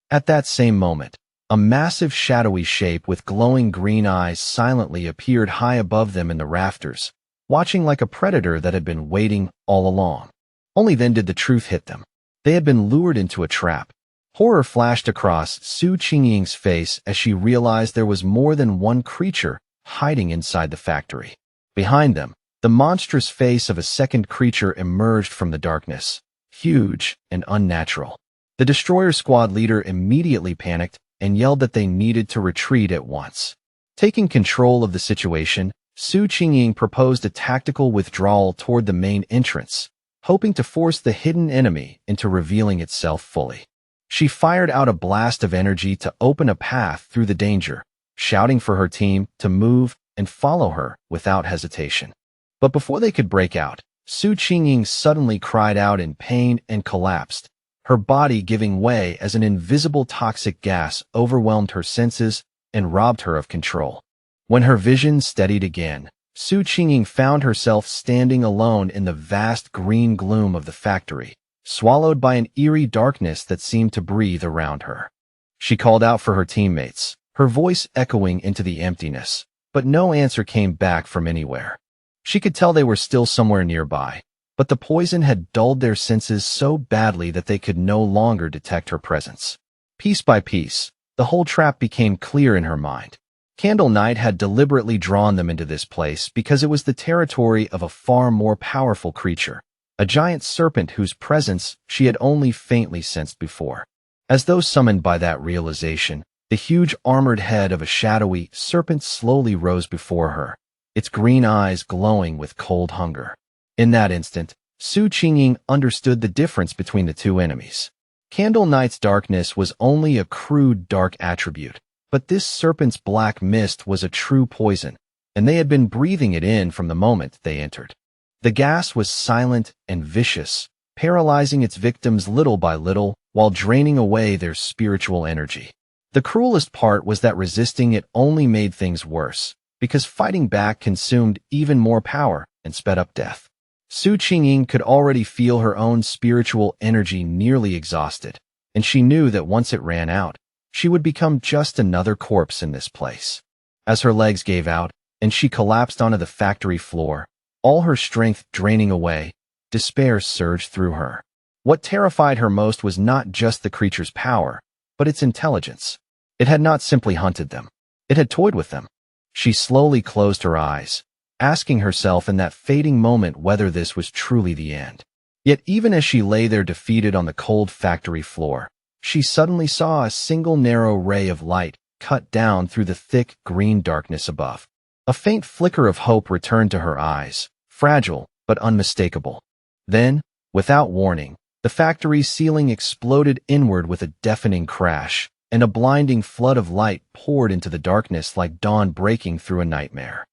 At that same moment, a massive shadowy shape with glowing green eyes silently appeared high above them in the rafters, watching like a predator that had been waiting all along. Only then did the truth hit them. They had been lured into a trap. Horror flashed across Su Qingying's face as she realized there was more than one creature hiding inside the factory. Behind them, the monstrous face of a second creature emerged from the darkness, huge and unnatural. The destroyer squad leader immediately panicked and yelled that they needed to retreat at once. Taking control of the situation, Su Qingying proposed a tactical withdrawal toward the main entrance, hoping to force the hidden enemy into revealing itself fully. She fired out a blast of energy to open a path through the danger, shouting for her team to move and follow her without hesitation. But before they could break out, Su Qingying suddenly cried out in pain and collapsed, her body giving way as an invisible toxic gas overwhelmed her senses and robbed her of control. When her vision steadied again, Su Qingying found herself standing alone in the vast green gloom of the factory, swallowed by an eerie darkness that seemed to breathe around her. She called out for her teammates, her voice echoing into the emptiness, but no answer came back from anywhere. She could tell they were still somewhere nearby, but the poison had dulled their senses so badly that they could no longer detect her presence. Piece by piece, the whole trap became clear in her mind. Candle Knight had deliberately drawn them into this place because it was the territory of a far more powerful creature, a giant serpent whose presence she had only faintly sensed before. As though summoned by that realization, the huge armored head of a shadowy serpent slowly rose before her, its green eyes glowing with cold hunger. In that instant, Su Qingying understood the difference between the two enemies. Candle Knight's darkness was only a crude dark attribute, but this serpent's black mist was a true poison, and they had been breathing it in from the moment they entered. The gas was silent and vicious, paralyzing its victims little by little while draining away their spiritual energy. The cruelest part was that resisting it only made things worse, because fighting back consumed even more power and sped up death. Su Qingying could already feel her own spiritual energy nearly exhausted, and she knew that once it ran out, she would become just another corpse in this place. As her legs gave out, and she collapsed onto the factory floor, all her strength draining away, despair surged through her. What terrified her most was not just the creature's power, but its intelligence. It had not simply hunted them. It had toyed with them. She slowly closed her eyes, asking herself in that fading moment whether this was truly the end. Yet even as she lay there defeated on the cold factory floor, she suddenly saw a single narrow ray of light cut down through the thick green darkness above. A faint flicker of hope returned to her eyes, fragile but unmistakable. Then, without warning, the factory's ceiling exploded inward with a deafening crash, and a blinding flood of light poured into the darkness like dawn breaking through a nightmare.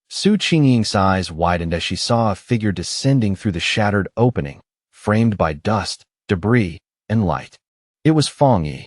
Su Qingying's eyes widened as she saw a figure descending through the shattered opening, framed by dust, debris, and light. It was Fong Yi.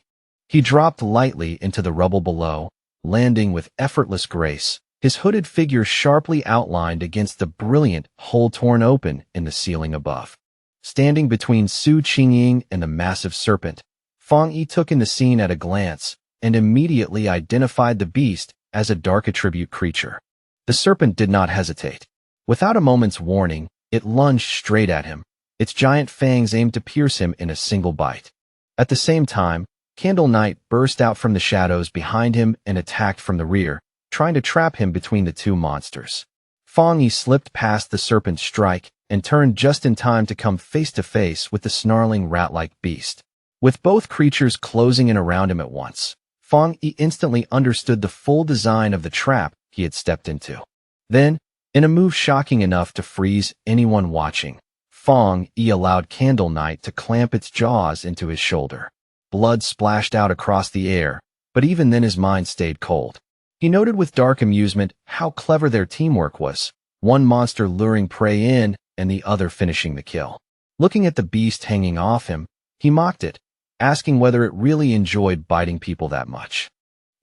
He dropped lightly into the rubble below, landing with effortless grace, his hooded figure sharply outlined against the brilliant hole torn open in the ceiling above. Standing between Su Qingying and the massive serpent, Fong Yi took in the scene at a glance and immediately identified the beast as a dark attribute creature. The serpent did not hesitate. Without a moment's warning, it lunged straight at him, its giant fangs aimed to pierce him in a single bite. At the same time, Candle Knight burst out from the shadows behind him and attacked from the rear, trying to trap him between the two monsters. Fong Yi slipped past the serpent's strike and turned just in time to come face to face with the snarling rat-like beast. With both creatures closing in around him at once, Fong Yi instantly understood the full design of the trap he had stepped into. Then, in a move shocking enough to freeze anyone watching, Fong Yi allowed Candle Knight to clamp its jaws into his shoulder. Blood splashed out across the air, but even then his mind stayed cold. He noted with dark amusement how clever their teamwork was, one monster luring prey in and the other finishing the kill. Looking at the beast hanging off him, he mocked it, asking whether it really enjoyed biting people that much.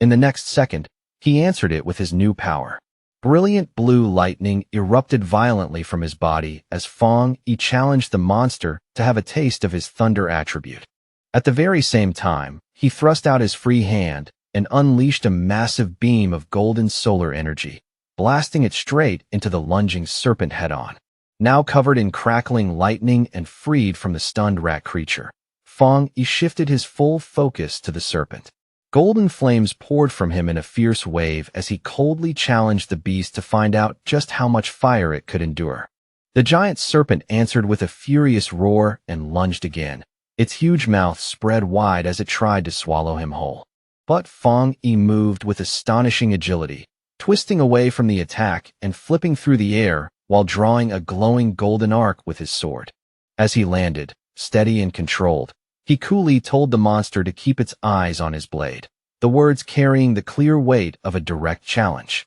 In the next second, he answered it with his new power. Brilliant blue lightning erupted violently from his body as Fong Yi challenged the monster to have a taste of his thunder attribute. At the very same time, he thrust out his free hand and unleashed a massive beam of golden solar energy, blasting it straight into the lunging serpent head-on. Now covered in crackling lightning and freed from the stunned rat creature, Fong Yi shifted his full focus to the serpent. Golden flames poured from him in a fierce wave as he coldly challenged the beast to find out just how much fire it could endure. The giant serpent answered with a furious roar and lunged again, its huge mouth spread wide as it tried to swallow him whole. But Fong Yi moved with astonishing agility, twisting away from the attack and flipping through the air while drawing a glowing golden arc with his sword. As he landed, steady and controlled, he coolly told the monster to keep its eyes on his blade, the words carrying the clear weight of a direct challenge.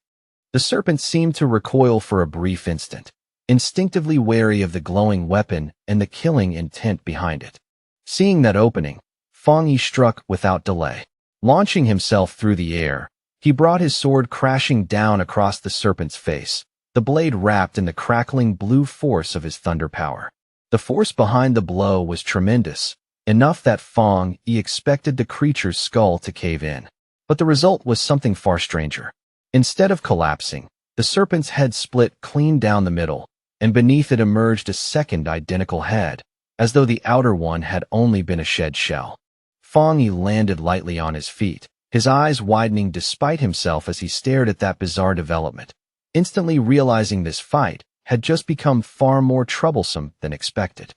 The serpent seemed to recoil for a brief instant, instinctively wary of the glowing weapon and the killing intent behind it. Seeing that opening, Fong Yi struck without delay. Launching himself through the air, he brought his sword crashing down across the serpent's face, the blade wrapped in the crackling blue force of his thunder power. The force behind the blow was tremendous, enough that Fong Yi expected the creature's skull to cave in. But the result was something far stranger. Instead of collapsing, the serpent's head split clean down the middle, and beneath it emerged a second identical head, as though the outer one had only been a shed shell. Fong Yi landed lightly on his feet, his eyes widening despite himself as he stared at that bizarre development, instantly realizing this fight had just become far more troublesome than expected.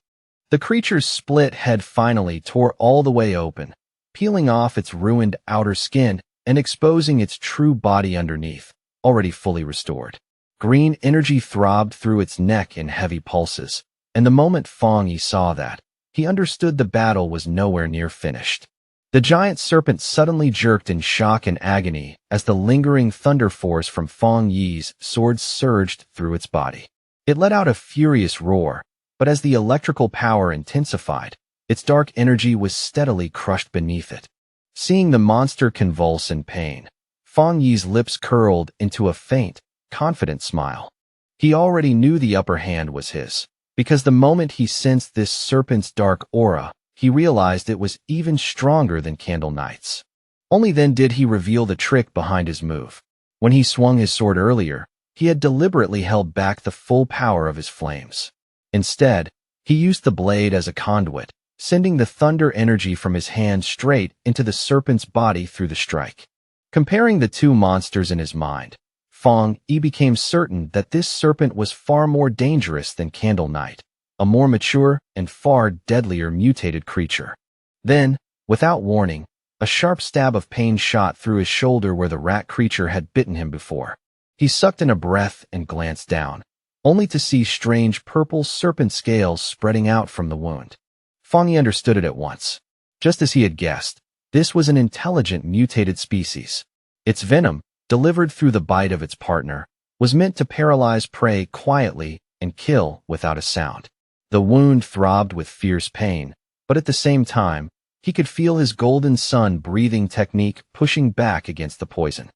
The creature's split head finally tore all the way open, peeling off its ruined outer skin and exposing its true body underneath, already fully restored. Green energy throbbed through its neck in heavy pulses, and the moment Fong Yi saw that, he understood the battle was nowhere near finished. The giant serpent suddenly jerked in shock and agony as the lingering thunder force from Fong Yi's sword surged through its body. It let out a furious roar, but as the electrical power intensified, its dark energy was steadily crushed beneath it. Seeing the monster convulse in pain, Fong Yi's lips curled into a faint, confident smile. He already knew the upper hand was his, because the moment he sensed this serpent's dark aura, he realized it was even stronger than Candle Knight's. Only then did he reveal the trick behind his move. When he swung his sword earlier, he had deliberately held back the full power of his flames. Instead, he used the blade as a conduit, sending the thunder energy from his hand straight into the serpent's body through the strike. Comparing the two monsters in his mind, Fong Yi became certain that this serpent was far more dangerous than Candle Knight, a more mature and far deadlier mutated creature. Then, without warning, a sharp stab of pain shot through his shoulder where the rat creature had bitten him before. He sucked in a breath and glanced down, only to see strange purple serpent scales spreading out from the wound. Fang Yi understood it at once. Just as he had guessed, this was an intelligent mutated species. Its venom, delivered through the bite of its partner, was meant to paralyze prey quietly and kill without a sound. The wound throbbed with fierce pain, but at the same time, he could feel his golden sun breathing technique pushing back against the poison.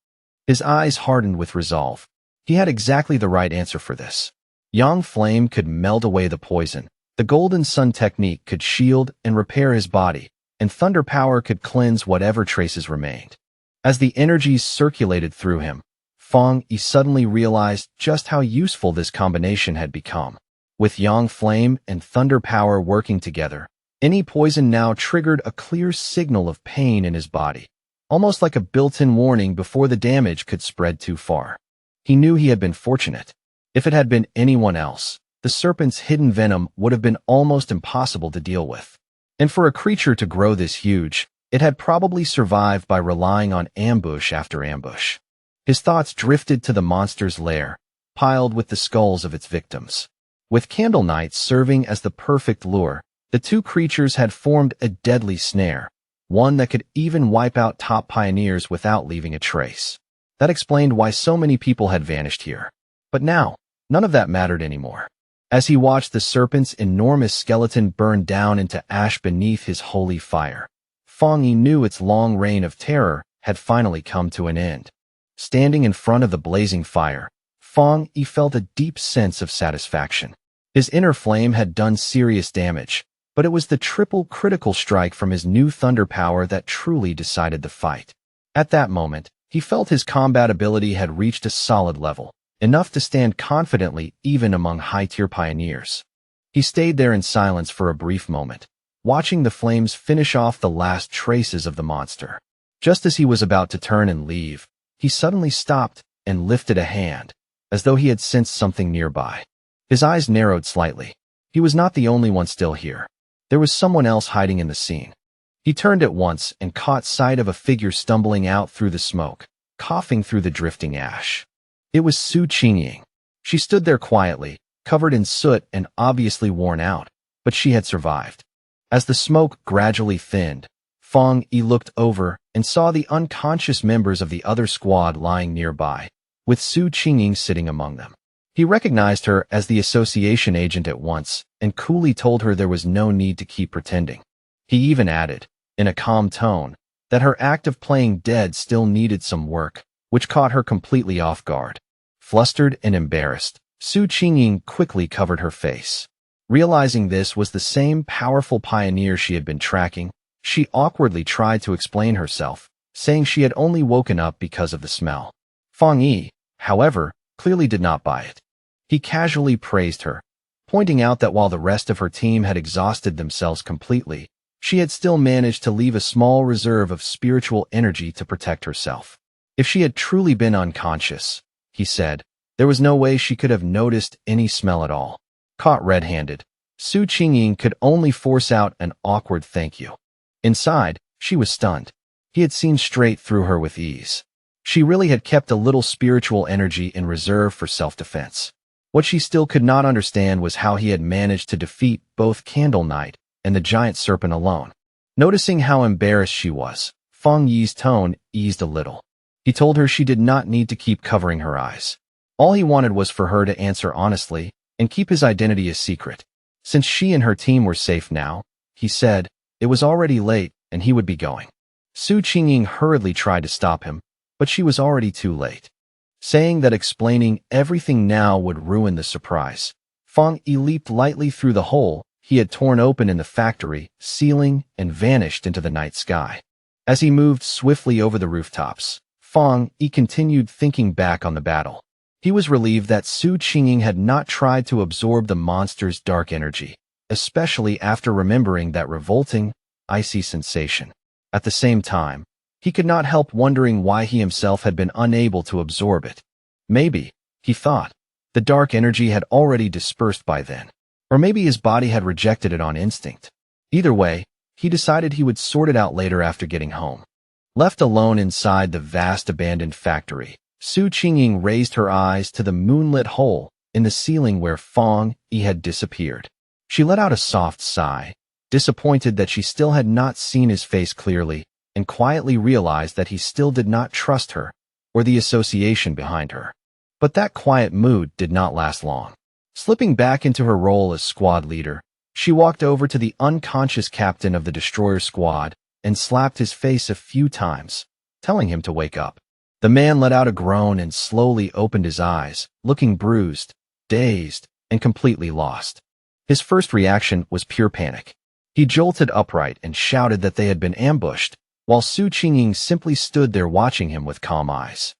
His eyes hardened with resolve. He had exactly the right answer for this. Yang Flame could melt away the poison, the golden sun technique could shield and repair his body, and thunder power could cleanse whatever traces remained. As the energies circulated through him, Fang Yi suddenly realized just how useful this combination had become. With Yang Flame and thunder power working together, any poison now triggered a clear signal of pain in his body, almost like a built-in warning before the damage could spread too far. He knew he had been fortunate. If it had been anyone else, the serpent's hidden venom would have been almost impossible to deal with. And for a creature to grow this huge, it had probably survived by relying on ambush after ambush. His thoughts drifted to the monster's lair, piled with the skulls of its victims. With Candle Knight serving as the perfect lure, the two creatures had formed a deadly snare, one that could even wipe out top pioneers without leaving a trace. That explained why so many people had vanished here. But now, none of that mattered anymore. As he watched the serpent's enormous skeleton burn down into ash beneath his holy fire, Fang Yi knew its long reign of terror had finally come to an end. Standing in front of the blazing fire, Fang Yi felt a deep sense of satisfaction. His inner flame had done serious damage, but it was the triple critical strike from his new thunder power that truly decided the fight. At that moment, he felt his combat ability had reached a solid level, enough to stand confidently even among high-tier pioneers. He stayed there in silence for a brief moment, watching the flames finish off the last traces of the monster. Just as he was about to turn and leave, he suddenly stopped and lifted a hand, as though he had sensed something nearby. His eyes narrowed slightly. He was not the only one still here. There was someone else hiding in the scene. He turned at once and caught sight of a figure stumbling out through the smoke, coughing through the drifting ash. It was Su Qingying. She stood there quietly, covered in soot and obviously worn out, but she had survived. As the smoke gradually thinned, Fang Yi looked over and saw the unconscious members of the other squad lying nearby, with Su Qingying sitting among them. He recognized her as the association agent at once and coolly told her there was no need to keep pretending. He even added, in a calm tone, that her act of playing dead still needed some work, which caught her completely off guard. Flustered and embarrassed, Su Qingying quickly covered her face. Realizing this was the same powerful pioneer she had been tracking, she awkwardly tried to explain herself, saying she had only woken up because of the smell. Fang Yi, however, clearly did not buy it. He casually praised her, pointing out that while the rest of her team had exhausted themselves completely, she had still managed to leave a small reserve of spiritual energy to protect herself. If she had truly been unconscious, he said, there was no way she could have noticed any smell at all. Caught red-handed, Su Qingying could only force out an awkward thank you. Inside, she was stunned. He had seen straight through her with ease. She really had kept a little spiritual energy in reserve for self-defense. What she still could not understand was how he had managed to defeat both Candle Knight and the giant serpent alone. Noticing how embarrassed she was, Fang Yi's tone eased a little. He told her she did not need to keep covering her eyes. All he wanted was for her to answer honestly and keep his identity a secret. Since she and her team were safe now, he said, it was already late and he would be going. Su Qingying hurriedly tried to stop him, but she was already too late. Saying that explaining everything now would ruin the surprise, Fang Yi leaped lightly through the hole he had torn open in the factory ceiling and vanished into the night sky. As he moved swiftly over the rooftops, Fang Yi continued thinking back on the battle. He was relieved that Su Qingying had not tried to absorb the monster's dark energy, especially after remembering that revolting, icy sensation. At the same time, he could not help wondering why he himself had been unable to absorb it. Maybe, he thought, the dark energy had already dispersed by then. Or maybe his body had rejected it on instinct. Either way, he decided he would sort it out later after getting home. Left alone inside the vast abandoned factory, Su Qingying raised her eyes to the moonlit hole in the ceiling where Fong Yi had disappeared. She let out a soft sigh, disappointed that she still had not seen his face clearly, and quietly realized that he still did not trust her or the association behind her. But that quiet mood did not last long. Slipping back into her role as squad leader, she walked over to the unconscious captain of the destroyer squad and slapped his face a few times, telling him to wake up. The man let out a groan and slowly opened his eyes, looking bruised, dazed, and completely lost. His first reaction was pure panic. He jolted upright and shouted that they had been ambushed, while Su Qingying simply stood there watching him with calm eyes.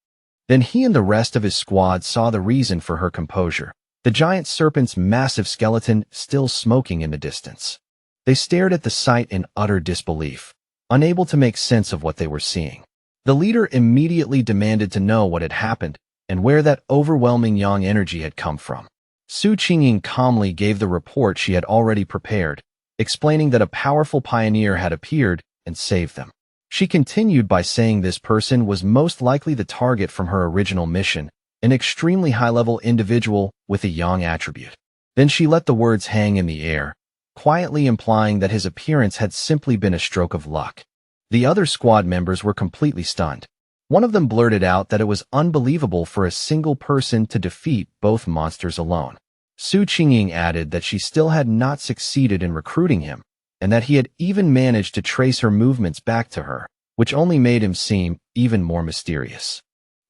Then he and the rest of his squad saw the reason for her composure, the giant serpent's massive skeleton still smoking in the distance. They stared at the sight in utter disbelief, unable to make sense of what they were seeing. The leader immediately demanded to know what had happened and where that overwhelming yang energy had come from. Su Qingying calmly gave the report she had already prepared, explaining that a powerful pioneer had appeared and saved them. She continued by saying this person was most likely the target from her original mission, an extremely high-level individual with a yang attribute. Then she let the words hang in the air, quietly implying that his appearance had simply been a stroke of luck. The other squad members were completely stunned. One of them blurted out that it was unbelievable for a single person to defeat both monsters alone. Su Qingying added that she still had not succeeded in recruiting him, and that he had even managed to trace her movements back to her, which only made him seem even more mysterious.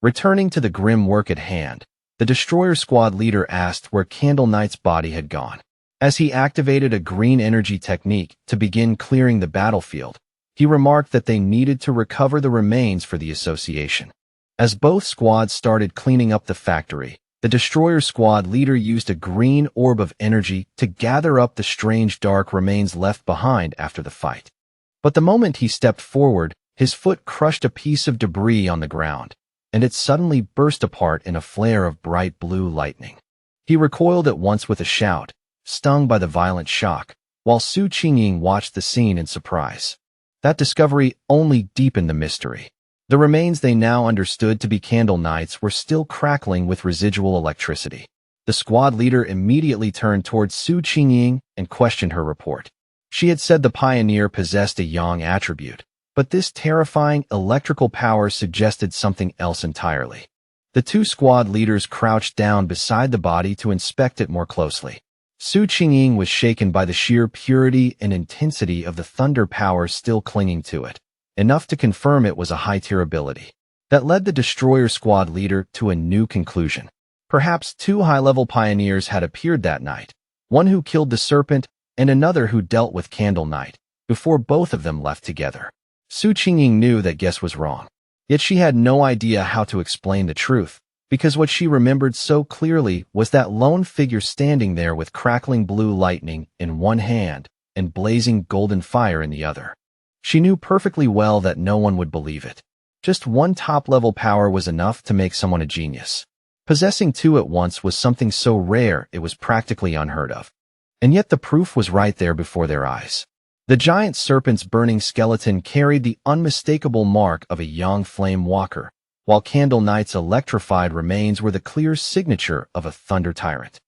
Returning to the grim work at hand, the destroyer squad leader asked where Candle Knight's body had gone. As he activated a green energy technique to begin clearing the battlefield, he remarked that they needed to recover the remains for the association. As both squads started cleaning up the factory, the destroyer squad leader used a green orb of energy to gather up the strange dark remains left behind after the fight. But the moment he stepped forward, his foot crushed a piece of debris on the ground, and it suddenly burst apart in a flare of bright blue lightning. He recoiled at once with a shout, stung by the violent shock, while Su Qingying watched the scene in surprise. That discovery only deepened the mystery. The remains they now understood to be Candle Knights were still crackling with residual electricity. The squad leader immediately turned towards Su Qingying and questioned her report. She had said the pioneer possessed a yang attribute, but this terrifying electrical power suggested something else entirely. The two squad leaders crouched down beside the body to inspect it more closely. Su Qingying was shaken by the sheer purity and intensity of the thunder power still clinging to it, enough to confirm it was a high-tier ability. That led the destroyer squad leader to a new conclusion. Perhaps two high-level pioneers had appeared that night, one who killed the serpent and another who dealt with Candle Knight, before both of them left together. Su Qingying knew that guess was wrong, yet she had no idea how to explain the truth, because what she remembered so clearly was that lone figure standing there with crackling blue lightning in one hand and blazing golden fire in the other. She knew perfectly well that no one would believe it. Just one top-level power was enough to make someone a genius. Possessing two at once was something so rare it was practically unheard of. And yet the proof was right there before their eyes. The giant serpent's burning skeleton carried the unmistakable mark of a yang flame walker, while Candle Knight's electrified remains were the clear signature of a thunder tyrant.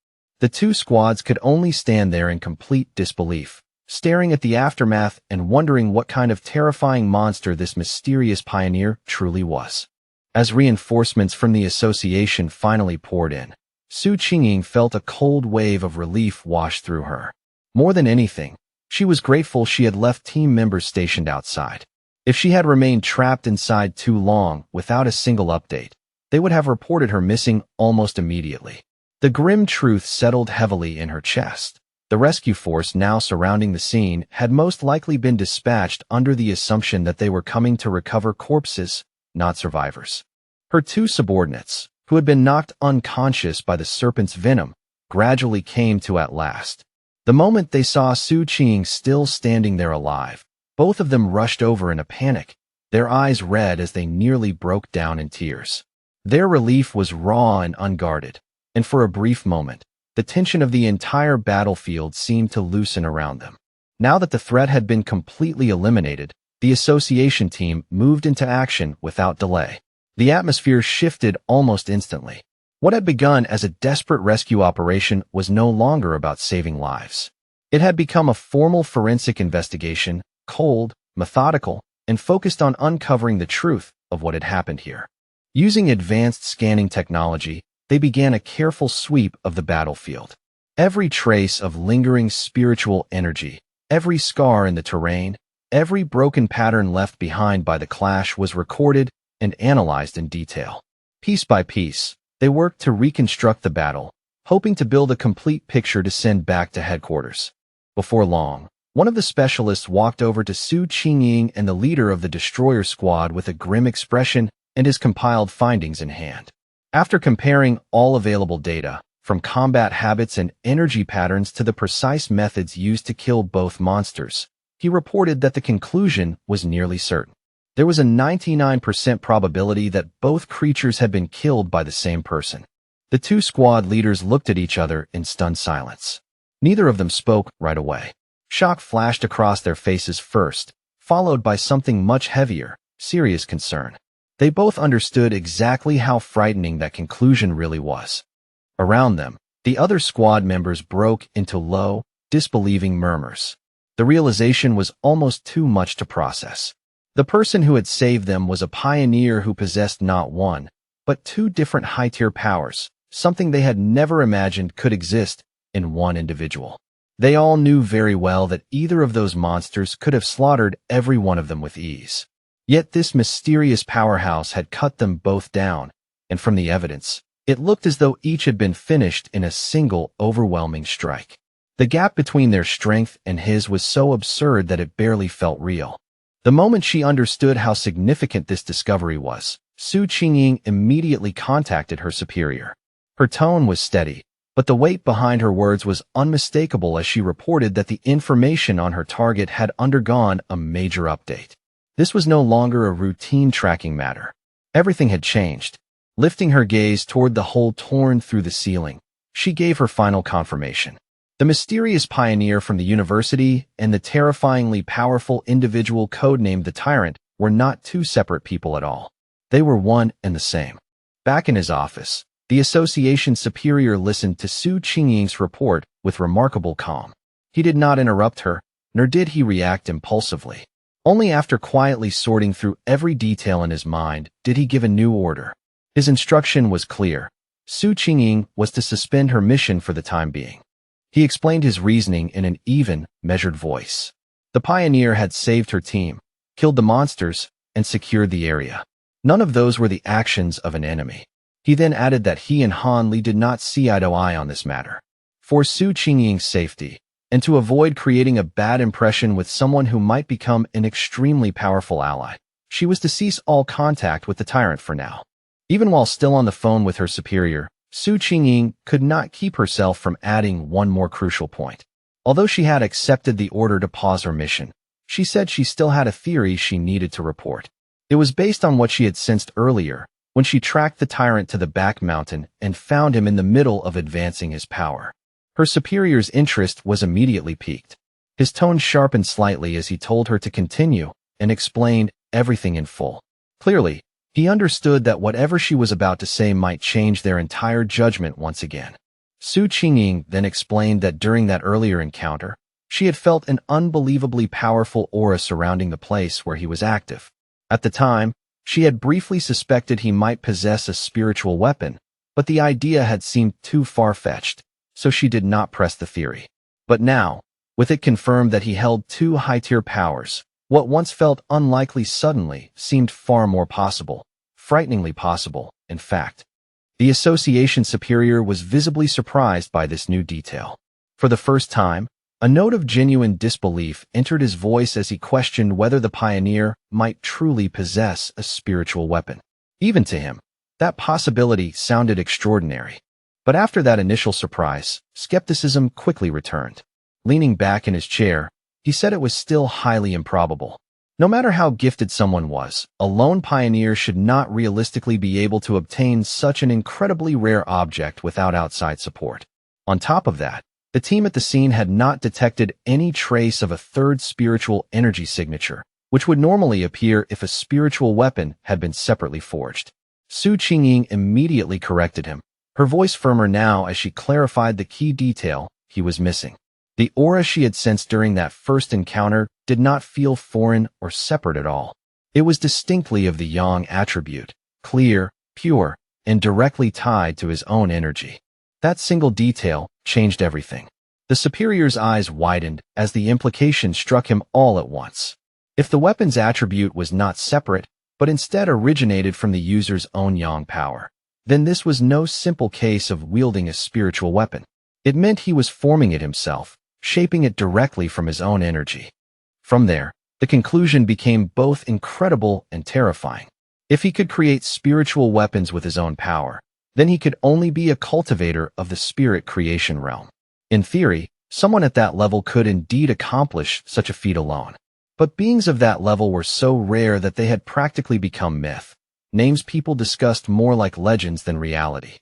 The two squads could only stand there in complete disbelief, staring at the aftermath and wondering what kind of terrifying monster this mysterious pioneer truly was. As reinforcements from the association finally poured in, Su Qingying felt a cold wave of relief wash through her. More than anything, she was grateful she had left team members stationed outside. If she had remained trapped inside too long without a single update, they would have reported her missing almost immediately. The grim truth settled heavily in her chest. The rescue force now surrounding the scene had most likely been dispatched under the assumption that they were coming to recover corpses, not survivors. Her two subordinates, who had been knocked unconscious by the serpent's venom, gradually came to at last. The moment they saw Su Qingying still standing there alive, both of them rushed over in a panic, their eyes red as they nearly broke down in tears. Their relief was raw and unguarded, and for a brief moment, the tension of the entire battlefield seemed to loosen around them. Now that the threat had been completely eliminated, the association team moved into action without delay. The atmosphere shifted almost instantly. What had begun as a desperate rescue operation was no longer about saving lives. It had become a formal forensic investigation, cold, methodical, and focused on uncovering the truth of what had happened here. Using advanced scanning technology, they began a careful sweep of the battlefield. Every trace of lingering spiritual energy, every scar in the terrain, every broken pattern left behind by the clash was recorded and analyzed in detail. Piece by piece, they worked to reconstruct the battle, hoping to build a complete picture to send back to headquarters. Before long, one of the specialists walked over to Su Qingying and the leader of the destroyer squad with a grim expression and his compiled findings in hand. After comparing all available data, from combat habits and energy patterns to the precise methods used to kill both monsters, he reported that the conclusion was nearly certain. There was a 99% probability that both creatures had been killed by the same person. The two squad leaders looked at each other in stunned silence. Neither of them spoke right away. Shock flashed across their faces first, followed by something much heavier, serious concern. They both understood exactly how frightening that conclusion really was. Around them, the other squad members broke into low, disbelieving murmurs. The realization was almost too much to process. The person who had saved them was a pioneer who possessed not one, but two different high-tier powers, something they had never imagined could exist in one individual. They all knew very well that either of those monsters could have slaughtered every one of them with ease. Yet this mysterious powerhouse had cut them both down, and from the evidence, it looked as though each had been finished in a single, overwhelming strike. The gap between their strength and his was so absurd that it barely felt real. The moment she understood how significant this discovery was, Su Qingying immediately contacted her superior. Her tone was steady, but the weight behind her words was unmistakable as she reported that the information on her target had undergone a major update. This was no longer a routine tracking matter. Everything had changed. Lifting her gaze toward the hole torn through the ceiling, she gave her final confirmation. The mysterious pioneer from the university and the terrifyingly powerful individual codenamed the Tyrant were not two separate people at all. They were one and the same. Back in his office, the association superior listened to Su Qingying's report with remarkable calm. He did not interrupt her, nor did he react impulsively. Only after quietly sorting through every detail in his mind did he give a new order. His instruction was clear. Su Qingying was to suspend her mission for the time being. He explained his reasoning in an even, measured voice. The pioneer had saved her team, killed the monsters, and secured the area. None of those were the actions of an enemy. He then added that he and Han Li did not see eye to eye on this matter. For Su Qingying's safety, and to avoid creating a bad impression with someone who might become an extremely powerful ally, she was to cease all contact with the Tyrant for now. Even while still on the phone with her superior, Su Qingying could not keep herself from adding one more crucial point. Although she had accepted the order to pause her mission, she said she still had a theory she needed to report. It was based on what she had sensed earlier, when she tracked the Tyrant to the back mountain and found him in the middle of advancing his power. Her superior's interest was immediately piqued. His tone sharpened slightly as he told her to continue and explained everything in full. Clearly, he understood that whatever she was about to say might change their entire judgment once again. Su Qingying then explained that during that earlier encounter, she had felt an unbelievably powerful aura surrounding the place where he was active. At the time, she had briefly suspected he might possess a spiritual weapon, but the idea had seemed too far-fetched, so she did not press the theory. But now, with it confirmed that he held two high-tier powers, what once felt unlikely suddenly seemed far more possible, frighteningly possible, in fact. The association superior was visibly surprised by this new detail. For the first time, a note of genuine disbelief entered his voice as he questioned whether the pioneer might truly possess a spiritual weapon. Even to him, that possibility sounded extraordinary. But after that initial surprise, skepticism quickly returned. Leaning back in his chair, he said it was still highly improbable. No matter how gifted someone was, a lone pioneer should not realistically be able to obtain such an incredibly rare object without outside support. On top of that, the team at the scene had not detected any trace of a third spiritual energy signature, which would normally appear if a spiritual weapon had been separately forged. Su Qingying immediately corrected him, her voice firmer now as she clarified the key detail he was missing. The aura she had sensed during that first encounter did not feel foreign or separate at all. It was distinctly of the yang attribute, clear, pure, and directly tied to his own energy. That single detail changed everything. The superior's eyes widened as the implication struck him all at once. If the weapon's attribute was not separate, but instead originated from the user's own yang power, then this was no simple case of wielding a spiritual weapon. It meant he was forming it himself, shaping it directly from his own energy. From there, the conclusion became both incredible and terrifying. If he could create spiritual weapons with his own power, then he could only be a cultivator of the spirit creation realm. In theory, someone at that level could indeed accomplish such a feat alone. But beings of that level were so rare that they had practically become myth, names people discussed more like legends than reality.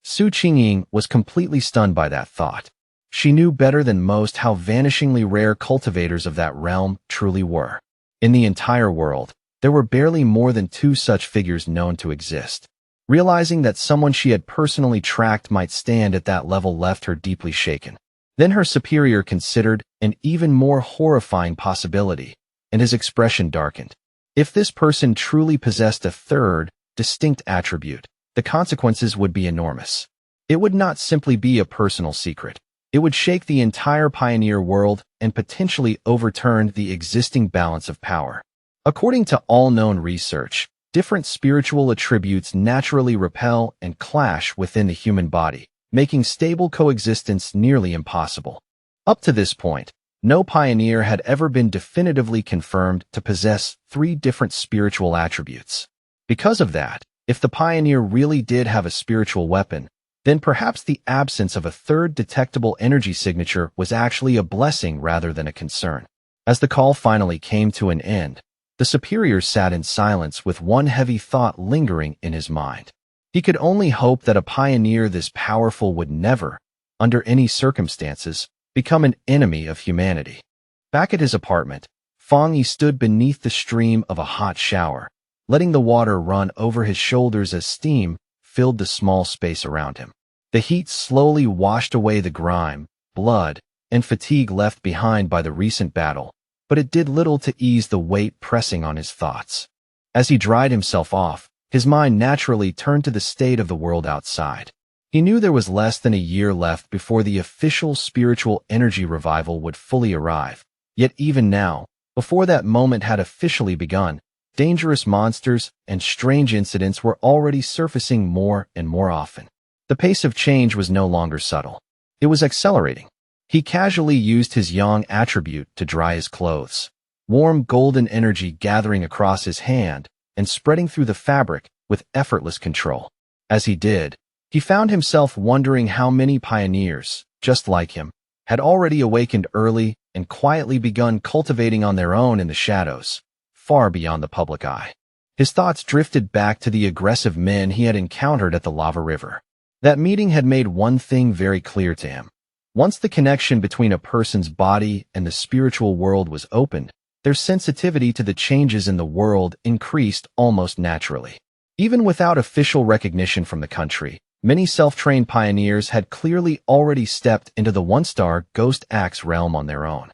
Su Qingying was completely stunned by that thought. She knew better than most how vanishingly rare cultivators of that realm truly were. In the entire world, there were barely more than 2 such figures known to exist. Realizing that someone she had personally tracked might stand at that level left her deeply shaken. Then her superior considered an even more horrifying possibility, and his expression darkened. If this person truly possessed a third, distinct attribute, the consequences would be enormous. It would not simply be a personal secret. It would shake the entire pioneer world and potentially overturn the existing balance of power. According to all known research, different spiritual attributes naturally repel and clash within the human body, making stable coexistence nearly impossible. Up to this point, no pioneer had ever been definitively confirmed to possess 3 different spiritual attributes. Because of that, if the pioneer really did have a spiritual weapon, then perhaps the absence of a third detectable energy signature was actually a blessing rather than a concern. As the call finally came to an end, the superior sat in silence with one heavy thought lingering in his mind. He could only hope that a pioneer this powerful would never, under any circumstances, become an enemy of humanity. Back at his apartment, Fang Yi stood beneath the stream of a hot shower, letting the water run over his shoulders as steam filled the small space around him. The heat slowly washed away the grime, blood, and fatigue left behind by the recent battle, but it did little to ease the weight pressing on his thoughts. As he dried himself off, his mind naturally turned to the state of the world outside. He knew there was less than a year left before the official spiritual energy revival would fully arrive. Yet even now, before that moment had officially begun, dangerous monsters and strange incidents were already surfacing more and more often. The pace of change was no longer subtle. It was accelerating. He casually used his yang attribute to dry his clothes, warm golden energy gathering across his hand and spreading through the fabric with effortless control. As he did, he found himself wondering how many pioneers, just like him, had already awakened early and quietly begun cultivating on their own in the shadows, far beyond the public eye. His thoughts drifted back to the aggressive men he had encountered at the lava river. That meeting had made one thing very clear to him. Once the connection between a person's body and the spiritual world was opened, their sensitivity to the changes in the world increased almost naturally. Even without official recognition from the country, many self-trained pioneers had clearly already stepped into the one-star Ghost Axe realm on their own.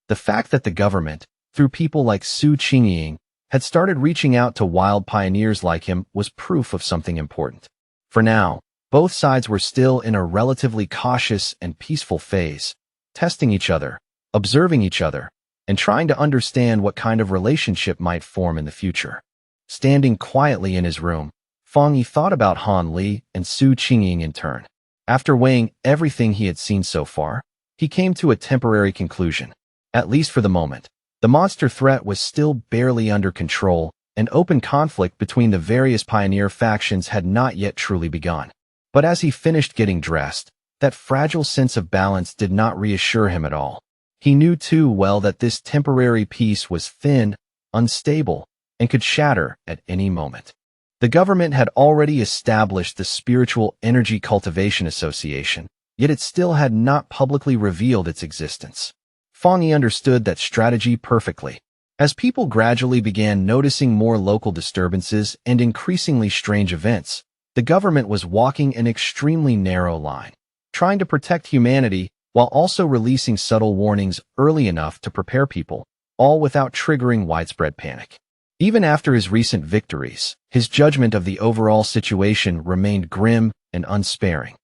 The fact that the government, through people like Su Qingying, had started reaching out to wild pioneers like him was proof of something important. For now, both sides were still in a relatively cautious and peaceful phase, testing each other, observing each other, and trying to understand what kind of relationship might form in the future. Standing quietly in his room, Fang Yi thought about Han Li and Su Qingying in turn. After weighing everything he had seen so far, he came to a temporary conclusion. At least for the moment, the monster threat was still barely under control, and open conflict between the various pioneer factions had not yet truly begun. But as he finished getting dressed, that fragile sense of balance did not reassure him at all. He knew too well that this temporary peace was thin, unstable, and could shatter at any moment. The government had already established the Spiritual Energy Cultivation Association, yet it still had not publicly revealed its existence. Fangyi understood that strategy perfectly. As people gradually began noticing more local disturbances and increasingly strange events, the government was walking an extremely narrow line, trying to protect humanity while also releasing subtle warnings early enough to prepare people, all without triggering widespread panic. Even after his recent victories, his judgment of the overall situation remained grim and unsparing.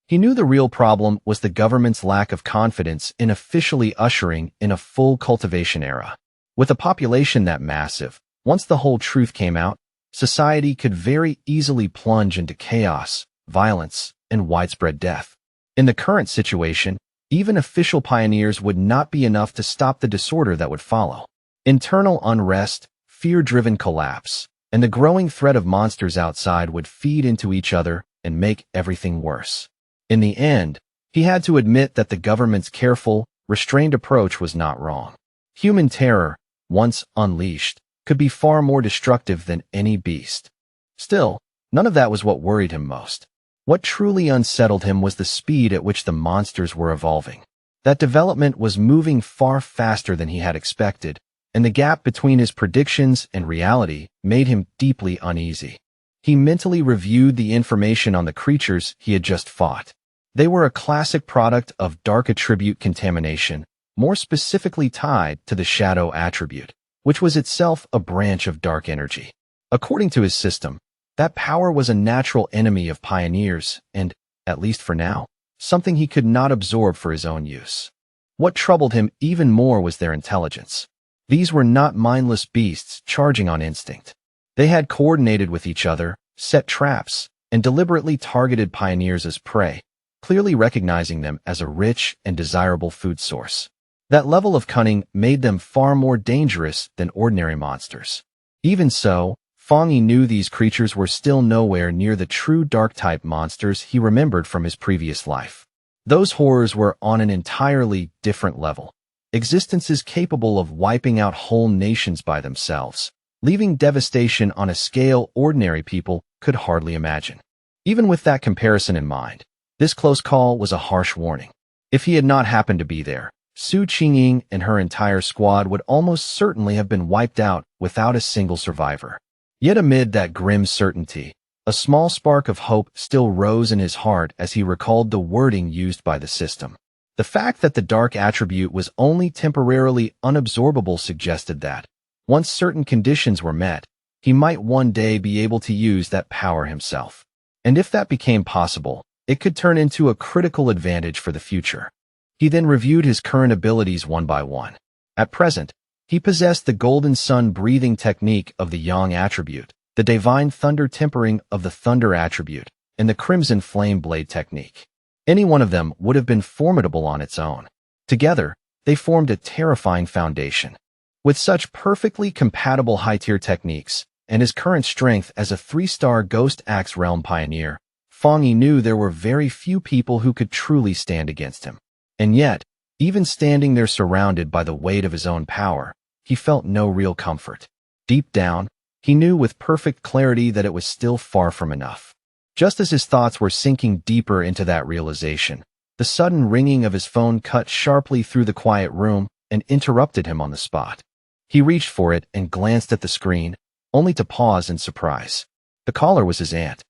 He knew the real problem was the government's lack of confidence in officially ushering in a full cultivation era. With a population that massive, once the whole truth came out, society could very easily plunge into chaos, violence, and widespread death. In the current situation, even official pioneers would not be enough to stop the disorder that would follow. Internal unrest, fear-driven collapse, and the growing threat of monsters outside would feed into each other and make everything worse. In the end, he had to admit that the government's careful, restrained approach was not wrong. Human terror, once unleashed, could be far more destructive than any beast. Still, none of that was what worried him most. What truly unsettled him was the speed at which the monsters were evolving. That development was moving far faster than he had expected, and the gap between his predictions and reality made him deeply uneasy. He mentally reviewed the information on the creatures he had just fought. They were a classic product of dark attribute contamination, more specifically tied to the shadow attribute, which was itself a branch of dark energy. According to his system, that power was a natural enemy of pioneers and, at least for now, something he could not absorb for his own use. What troubled him even more was their intelligence. These were not mindless beasts charging on instinct. They had coordinated with each other, set traps, and deliberately targeted pioneers as prey, clearly recognizing them as a rich and desirable food source. That level of cunning made them far more dangerous than ordinary monsters. Even so, Fangyi knew these creatures were still nowhere near the true dark-type monsters he remembered from his previous life. Those horrors were on an entirely different level. Existences capable of wiping out whole nations by themselves, leaving devastation on a scale ordinary people could hardly imagine. Even with that comparison in mind, this close call was a harsh warning. If he had not happened to be there, Su Qingying and her entire squad would almost certainly have been wiped out without a single survivor. Yet amid that grim certainty, a small spark of hope still rose in his heart as he recalled the wording used by the system. The fact that the dark attribute was only temporarily unabsorbable suggested that, once certain conditions were met, he might one day be able to use that power himself. And if that became possible, it could turn into a critical advantage for the future. He then reviewed his current abilities one by one. At present, he possessed the golden sun breathing technique of the yang attribute, the divine thunder tempering of the thunder attribute, and the crimson flame blade technique. Any one of them would have been formidable on its own. Together, they formed a terrifying foundation. With such perfectly compatible high-tier techniques, and his current strength as a 3-star Ghost Axe Realm pioneer, Fangyi knew there were very few people who could truly stand against him. And yet, even standing there surrounded by the weight of his own power, he felt no real comfort. Deep down, he knew with perfect clarity that it was still far from enough. Just as his thoughts were sinking deeper into that realization, the sudden ringing of his phone cut sharply through the quiet room and interrupted him on the spot. He reached for it and glanced at the screen, only to pause in surprise. The caller was his aunt.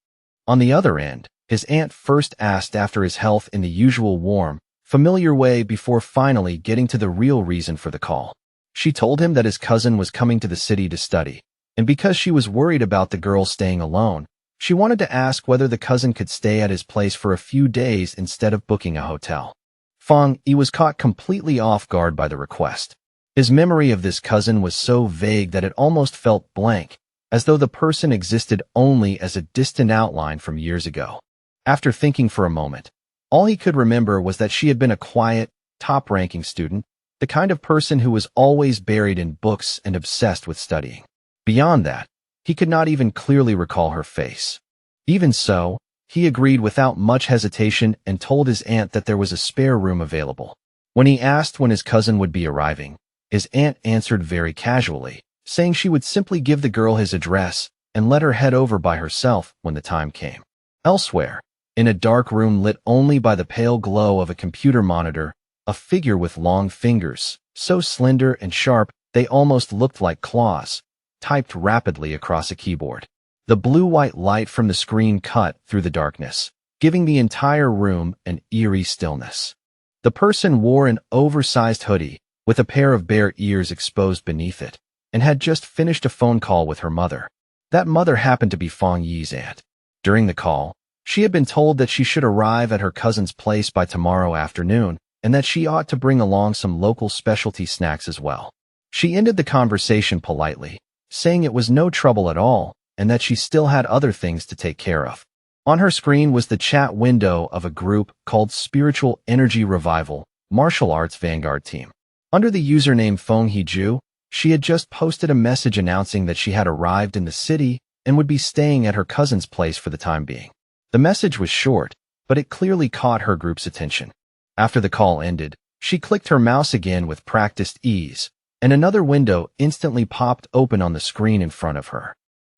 On the other end, his aunt first asked after his health in the usual warm, familiar way before finally getting to the real reason for the call. She told him that his cousin was coming to the city to study, and because she was worried about the girl staying alone, she wanted to ask whether the cousin could stay at his place for a few days instead of booking a hotel. Fangyi was caught completely off guard by the request. His memory of this cousin was so vague that it almost felt blank, as though the person existed only as a distant outline from years ago. After thinking for a moment, all he could remember was that she had been a quiet, top-ranking student, the kind of person who was always buried in books and obsessed with studying. Beyond that, he could not even clearly recall her face. Even so, he agreed without much hesitation and told his aunt that there was a spare room available. When he asked when his cousin would be arriving, his aunt answered very casually, saying she would simply give the girl his address and let her head over by herself when the time came. Elsewhere, In a dark room lit only by the pale glow of a computer monitor, a figure with long fingers, so slender and sharp they almost looked like claws, typed rapidly across a keyboard. The blue-white light from the screen cut through the darkness, giving the entire room an eerie stillness. The person wore an oversized hoodie, with a pair of bare ears exposed beneath it, and had just finished a phone call with her mother. That mother happened to be Fong Yi's aunt. During the call, she had been told that she should arrive at her cousin's place by tomorrow afternoon, and that she ought to bring along some local specialty snacks as well. She ended the conversation politely, saying it was no trouble at all, and that she still had other things to take care of. On her screen was the chat window of a group called Spiritual Energy Revival, Martial Arts Vanguard Team. Under the username Fong Hee-ju, she had just posted a message announcing that she had arrived in the city and would be staying at her cousin's place for the time being. The message was short, but it clearly caught her group's attention. After the call ended, she clicked her mouse again with practiced ease, and another window instantly popped open on the screen in front of her.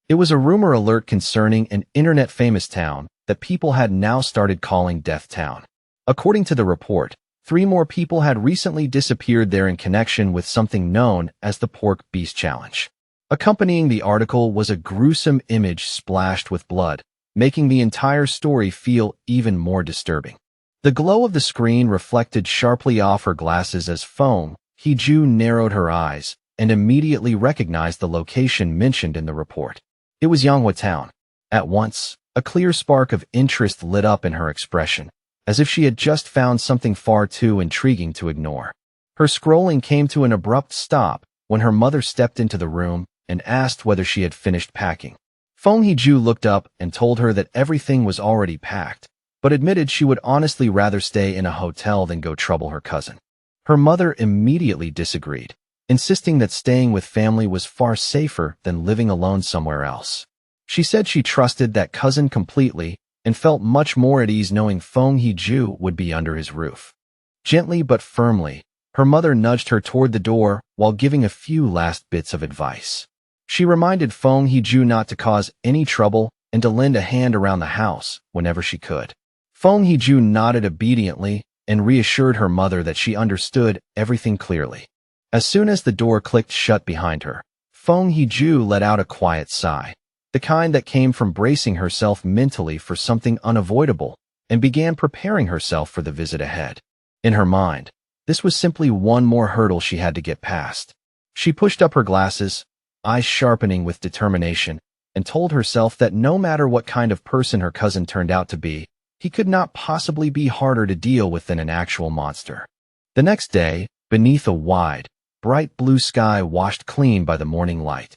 It was a rumor alert concerning an internet-famous town that people had now started calling Death Town. According to the report, 3 more people had recently disappeared there in connection with something known as the Pork Beast Challenge. Accompanying the article was a gruesome image splashed with blood, making the entire story feel even more disturbing. The glow of the screen reflected sharply off her glasses as Fong Hee-ju narrowed her eyes and immediately recognized the location mentioned in the report. It was Yonghua Town. At once, a clear spark of interest lit up in her expression, as if she had just found something far too intriguing to ignore. Her scrolling came to an abrupt stop when her mother stepped into the room and asked whether she had finished packing. Fong Hee-ju looked up and told her that everything was already packed, but admitted she would honestly rather stay in a hotel than go trouble her cousin. Her mother immediately disagreed, insisting that staying with family was far safer than living alone somewhere else. She said she trusted that cousin completely and felt much more at ease knowing Fong Hee-ju would be under his roof. Gently but firmly, her mother nudged her toward the door while giving a few last bits of advice. She reminded Fong Hee-ju not to cause any trouble and to lend a hand around the house whenever she could. Fong Hee-ju nodded obediently and reassured her mother that she understood everything clearly. As soon as the door clicked shut behind her, Fong Hee-ju let out a quiet sigh, the kind that came from bracing herself mentally for something unavoidable, and began preparing herself for the visit ahead. In her mind, this was simply one more hurdle she had to get past. She pushed up her glasses, eyes sharpening with determination, and told herself that no matter what kind of person her cousin turned out to be, he could not possibly be harder to deal with than an actual monster. The next day, beneath a wide, bright blue sky washed clean by the morning light,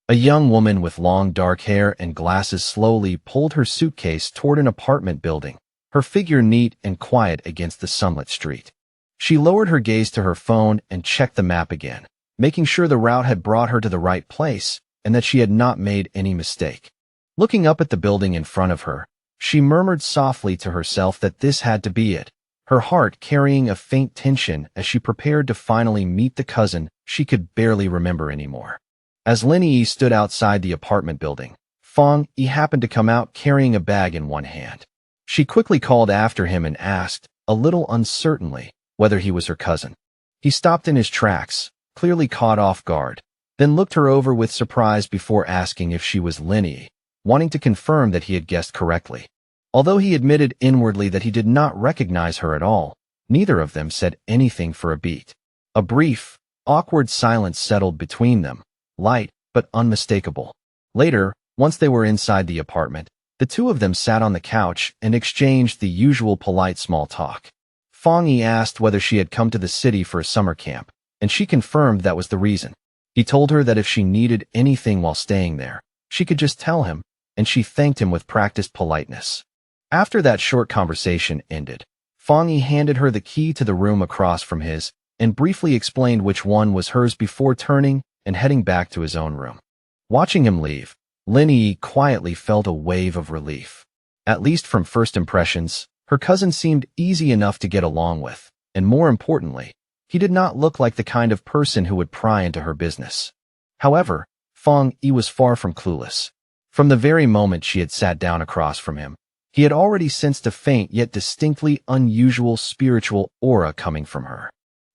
a young woman with long dark hair and glasses slowly pulled her suitcase toward an apartment building, her figure neat and quiet against the sunlit street. She lowered her gaze to her phone and checked the map again, making sure the route had brought her to the right place and that she had not made any mistake. Looking up at the building in front of her, she murmured softly to herself that this had to be it, her heart carrying a faint tension as she prepared to finally meet the cousin she could barely remember anymore. As Lin Yi stood outside the apartment building, Fong Yi happened to come out carrying a bag in one hand. She quickly called after him and asked, a little uncertainly, whether he was her cousin. He stopped in his tracks, clearly caught off guard, then looked her over with surprise before asking if she was Lin Yi, wanting to confirm that he had guessed correctly. Although he admitted inwardly that he did not recognize her at all, neither of them said anything for a beat. A brief, awkward silence settled between them, light but unmistakable. Later, once they were inside the apartment, the two of them sat on the couch and exchanged the usual polite small talk. Fong Yi asked whether she had come to the city for a summer camp, and she confirmed that was the reason. He told her that if she needed anything while staying there, she could just tell him, and she thanked him with practiced politeness. After that short conversation ended, Fong Yi handed her the key to the room across from his and briefly explained which one was hers before turning and heading back to his own room. Watching him leave, Lin Yi quietly felt a wave of relief. At least from first impressions, her cousin seemed easy enough to get along with, and more importantly, he did not look like the kind of person who would pry into her business. However, Fong Yi was far from clueless. From the very moment she had sat down across from him, He had already sensed a faint yet distinctly unusual spiritual aura coming from her.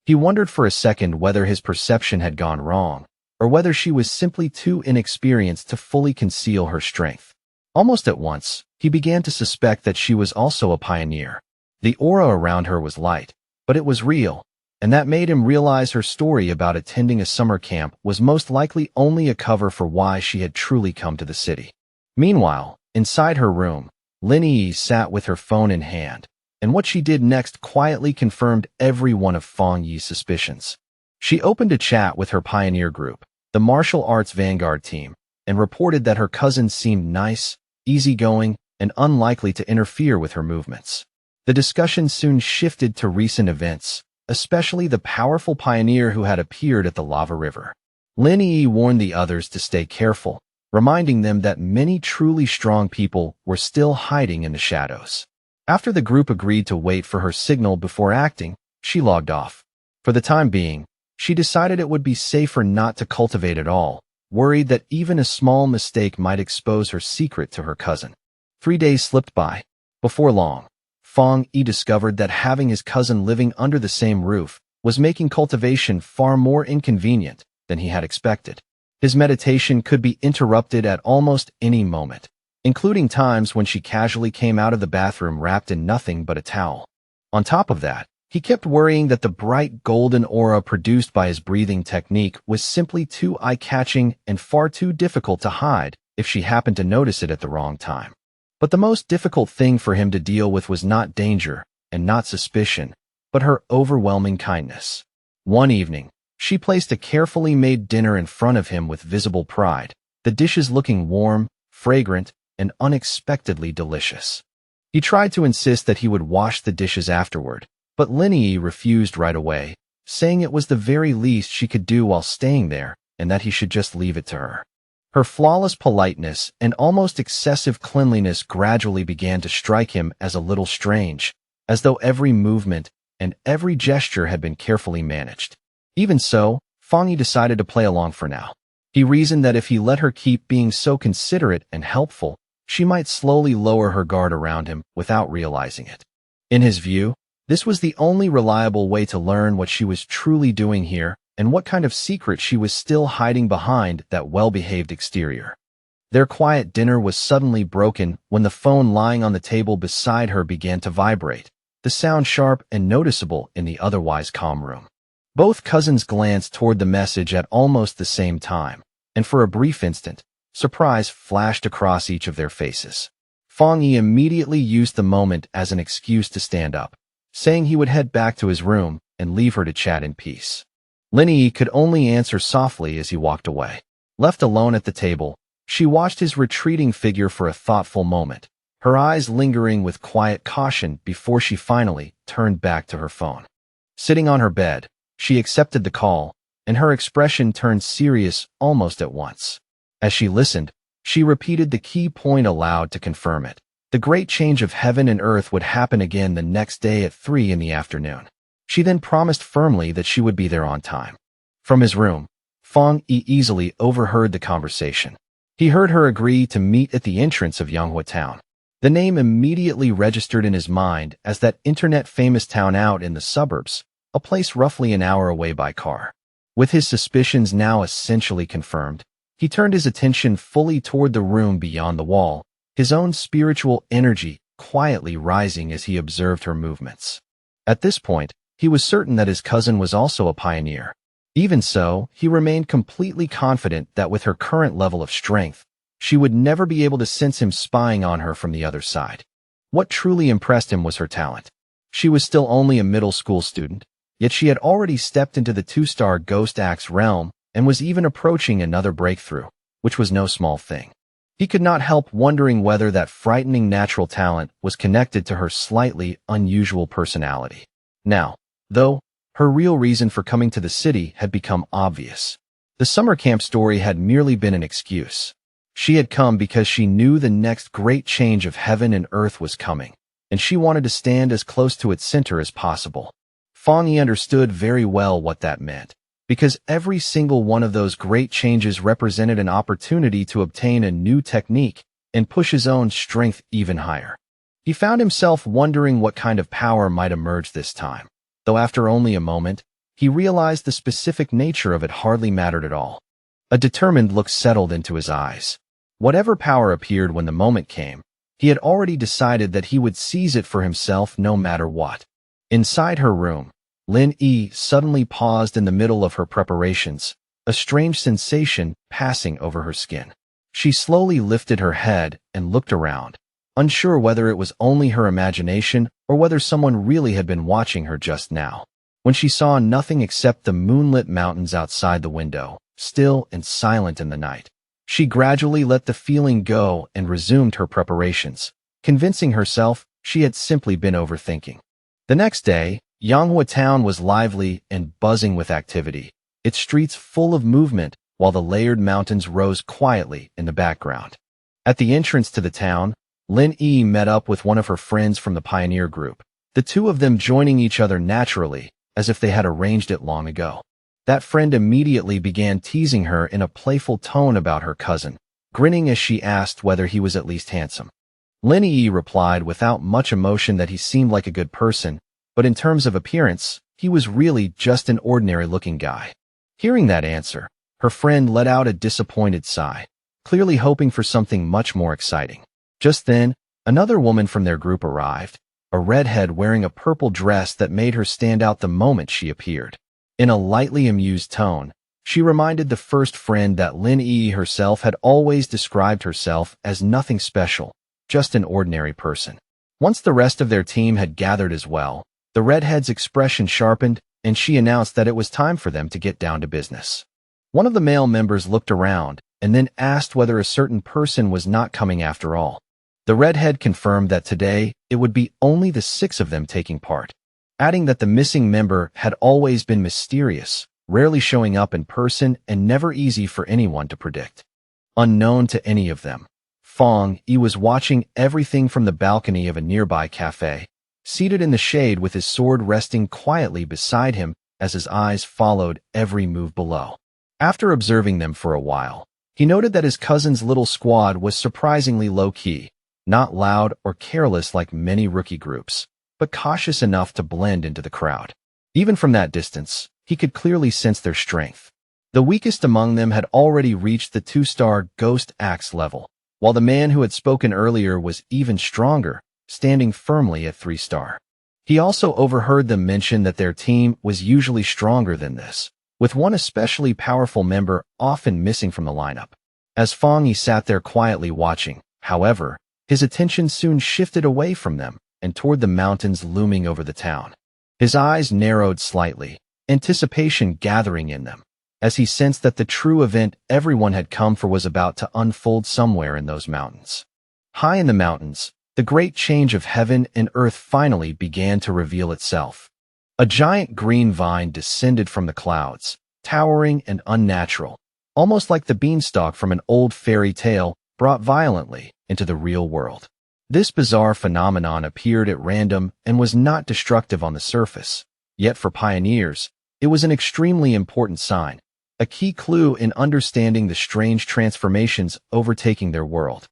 He wondered for a second whether his perception had gone wrong, or whether she was simply too inexperienced to fully conceal her strength. Almost at once, he began to suspect that she was also a pioneer. The aura around her was light, but it was real, and that made him realize her story about attending a summer camp was most likely only a cover for why she had truly come to the city. Meanwhile, inside her room, Lin Yi sat with her phone in hand, and what she did next quietly confirmed every one of Fang Yi's suspicions. She opened a chat with her pioneer group, the martial arts vanguard team, and reported that her cousin seemed nice, easygoing, and unlikely to interfere with her movements. The discussion soon shifted to recent events, especially the powerful pioneer who had appeared at the lava river. Lin Yi warned the others to stay careful, reminding them that many truly strong people were still hiding in the shadows. After the group agreed to wait for her signal before acting, she logged off. For the time being, she decided it would be safer not to cultivate at all, worried that even a small mistake might expose her secret to her cousin. 3 days slipped by. Before long, Fang Yi discovered that having his cousin living under the same roof was making cultivation far more inconvenient than he had expected. His meditation could be interrupted at almost any moment, including times when she casually came out of the bathroom wrapped in nothing but a towel. On top of that, he kept worrying that the bright golden aura produced by his breathing technique was simply too eye-catching and far too difficult to hide if she happened to notice it at the wrong time. But the most difficult thing for him to deal with was not danger and not suspicion, but her overwhelming kindness. One evening, she placed a carefully made dinner in front of him with visible pride, the dishes looking warm, fragrant, and unexpectedly delicious. He tried to insist that he would wash the dishes afterward, but Lin Yi refused right away, saying it was the very least she could do while staying there and that he should just leave it to her. Her flawless politeness and almost excessive cleanliness gradually began to strike him as a little strange, as though every movement and every gesture had been carefully managed. Even so, Fang Yi decided to play along for now. He reasoned that if he let her keep being so considerate and helpful, she might slowly lower her guard around him without realizing it. In his view, this was the only reliable way to learn what she was truly doing here and what kind of secret she was still hiding behind that well-behaved exterior. Their quiet dinner was suddenly broken when the phone lying on the table beside her began to vibrate, the sound sharp and noticeable in the otherwise calm room. Both cousins glanced toward the message at almost the same time, and for a brief instant, surprise flashed across each of their faces. Fang Yi immediately used the moment as an excuse to stand up, saying he would head back to his room and leave her to chat in peace. Lin Yi could only answer softly as he walked away. Left alone at the table, she watched his retreating figure for a thoughtful moment, her eyes lingering with quiet caution before she finally turned back to her phone. Sitting on her bed, she accepted the call, and her expression turned serious almost at once. As she listened, she repeated the key point aloud to confirm it. The great change of heaven and earth would happen again the next day at 3 in the afternoon. She then promised firmly that she would be there on time. From his room, Fang Yi easily overheard the conversation. He heard her agree to meet at the entrance of Yanghua Town. The name immediately registered in his mind as that internet-famous town out in the suburbs, a place roughly an hour away by car. With his suspicions now essentially confirmed, he turned his attention fully toward the room beyond the wall, his own spiritual energy quietly rising as he observed her movements. At this point, he was certain that his cousin was also a pioneer. Even so, he remained completely confident that with her current level of strength, she would never be able to sense him spying on her from the other side. What truly impressed him was her talent. She was still only a middle school student, yet she had already stepped into the 2-star Ghost Axe realm and was even approaching another breakthrough, which was no small thing. He could not help wondering whether that frightening natural talent was connected to her slightly unusual personality. Now, though, her real reason for coming to the city had become obvious. The summer camp story had merely been an excuse. She had come because she knew the next great change of heaven and earth was coming, and she wanted to stand as close to its center as possible. Fang Yi understood very well what that meant, because every single one of those great changes represented an opportunity to obtain a new technique and push his own strength even higher. He found himself wondering what kind of power might emerge this time, though after only a moment, he realized the specific nature of it hardly mattered at all. A determined look settled into his eyes. Whatever power appeared when the moment came, he had already decided that he would seize it for himself no matter what. Inside her room, Lin Yi suddenly paused in the middle of her preparations, a strange sensation passing over her skin. She slowly lifted her head and looked around, unsure whether it was only her imagination or whether someone really had been watching her just now. When she saw nothing except the moonlit mountains outside the window, still and silent in the night, she gradually let the feeling go and resumed her preparations, convincing herself she had simply been overthinking. The next day, Yanghua Town was lively and buzzing with activity, its streets full of movement while the layered mountains rose quietly in the background. At the entrance to the town, Lin Yi met up with one of her friends from the pioneer group, the two of them joining each other naturally, as if they had arranged it long ago. That friend immediately began teasing her in a playful tone about her cousin, grinning as she asked whether he was at least handsome. Lin Yi replied without much emotion that he seemed like a good person, but in terms of appearance, he was really just an ordinary-looking guy. Hearing that answer, her friend let out a disappointed sigh, clearly hoping for something much more exciting. Just then, another woman from their group arrived, a redhead wearing a purple dress that made her stand out the moment she appeared. In a lightly amused tone, she reminded the first friend that Lin Yi herself had always described herself as nothing special, just an ordinary person. Once the rest of their team had gathered as well, the redhead's expression sharpened, and she announced that it was time for them to get down to business. One of the male members looked around and then asked whether a certain person was not coming after all. The redhead confirmed that today it would be only the 6 of them taking part, adding that the missing member had always been mysterious, rarely showing up in person and never easy for anyone to predict. Unknown to any of them, Fong Yi was watching everything from the balcony of a nearby cafe, seated in the shade with his sword resting quietly beside him as his eyes followed every move below. After observing them for a while, he noted that his cousin's little squad was surprisingly low-key, not loud or careless like many rookie groups, but cautious enough to blend into the crowd. Even from that distance, he could clearly sense their strength. The weakest among them had already reached the 2-star Ghost Axe level, while the man who had spoken earlier was even stronger, standing firmly at 3-star. He also overheard them mention that their team was usually stronger than this, with one especially powerful member often missing from the lineup. As Fong Yi sat there quietly watching, however, his attention soon shifted away from them and toward the mountains looming over the town. His eyes narrowed slightly, anticipation gathering in them, as he sensed that the true event everyone had come for was about to unfold somewhere in those mountains. High in the mountains, the great change of heaven and earth finally began to reveal itself. A giant green vine descended from the clouds, towering and unnatural, almost like the beanstalk from an old fairy tale brought violently into the real world. This bizarre phenomenon appeared at random and was not destructive on the surface, yet for pioneers, it was an extremely important sign, a key clue in understanding the strange transformations overtaking their world.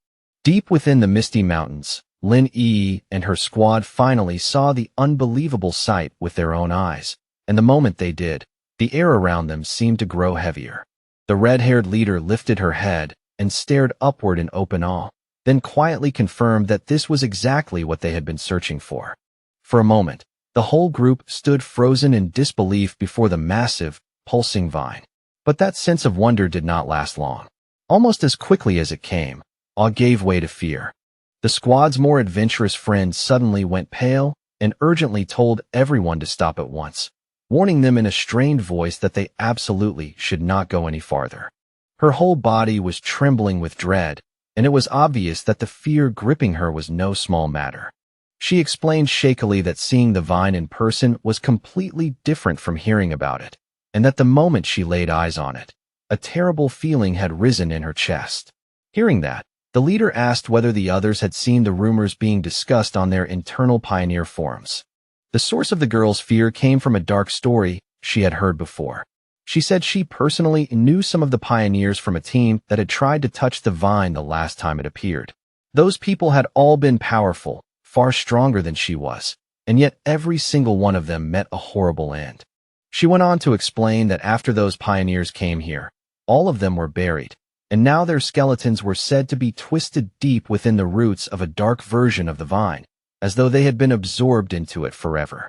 Deep within the misty mountains, Lin Yi and her squad finally saw the unbelievable sight with their own eyes, and the moment they did, the air around them seemed to grow heavier. The red-haired leader lifted her head and stared upward in open awe, then quietly confirmed that this was exactly what they had been searching for. For a moment, the whole group stood frozen in disbelief before the massive, pulsing vine. But that sense of wonder did not last long. Almost as quickly as it came, awe gave way to fear. The squad's more adventurous friend suddenly went pale and urgently told everyone to stop at once, warning them in a strained voice that they absolutely should not go any farther. Her whole body was trembling with dread, and it was obvious that the fear gripping her was no small matter. She explained shakily that seeing the vine in person was completely different from hearing about it, and that the moment she laid eyes on it, a terrible feeling had risen in her chest. Hearing that, the leader asked whether the others had seen the rumors being discussed on their internal pioneer forums. The source of the girl's fear came from a dark story she had heard before. She said she personally knew some of the pioneers from a team that had tried to touch the vine the last time it appeared. Those people had all been powerful, far stronger than she was, and yet every single one of them met a horrible end. She went on to explain that after those pioneers came here, all of them were buried, and now their skeletons were said to be twisted deep within the roots of a dark version of the vine, as though they had been absorbed into it forever.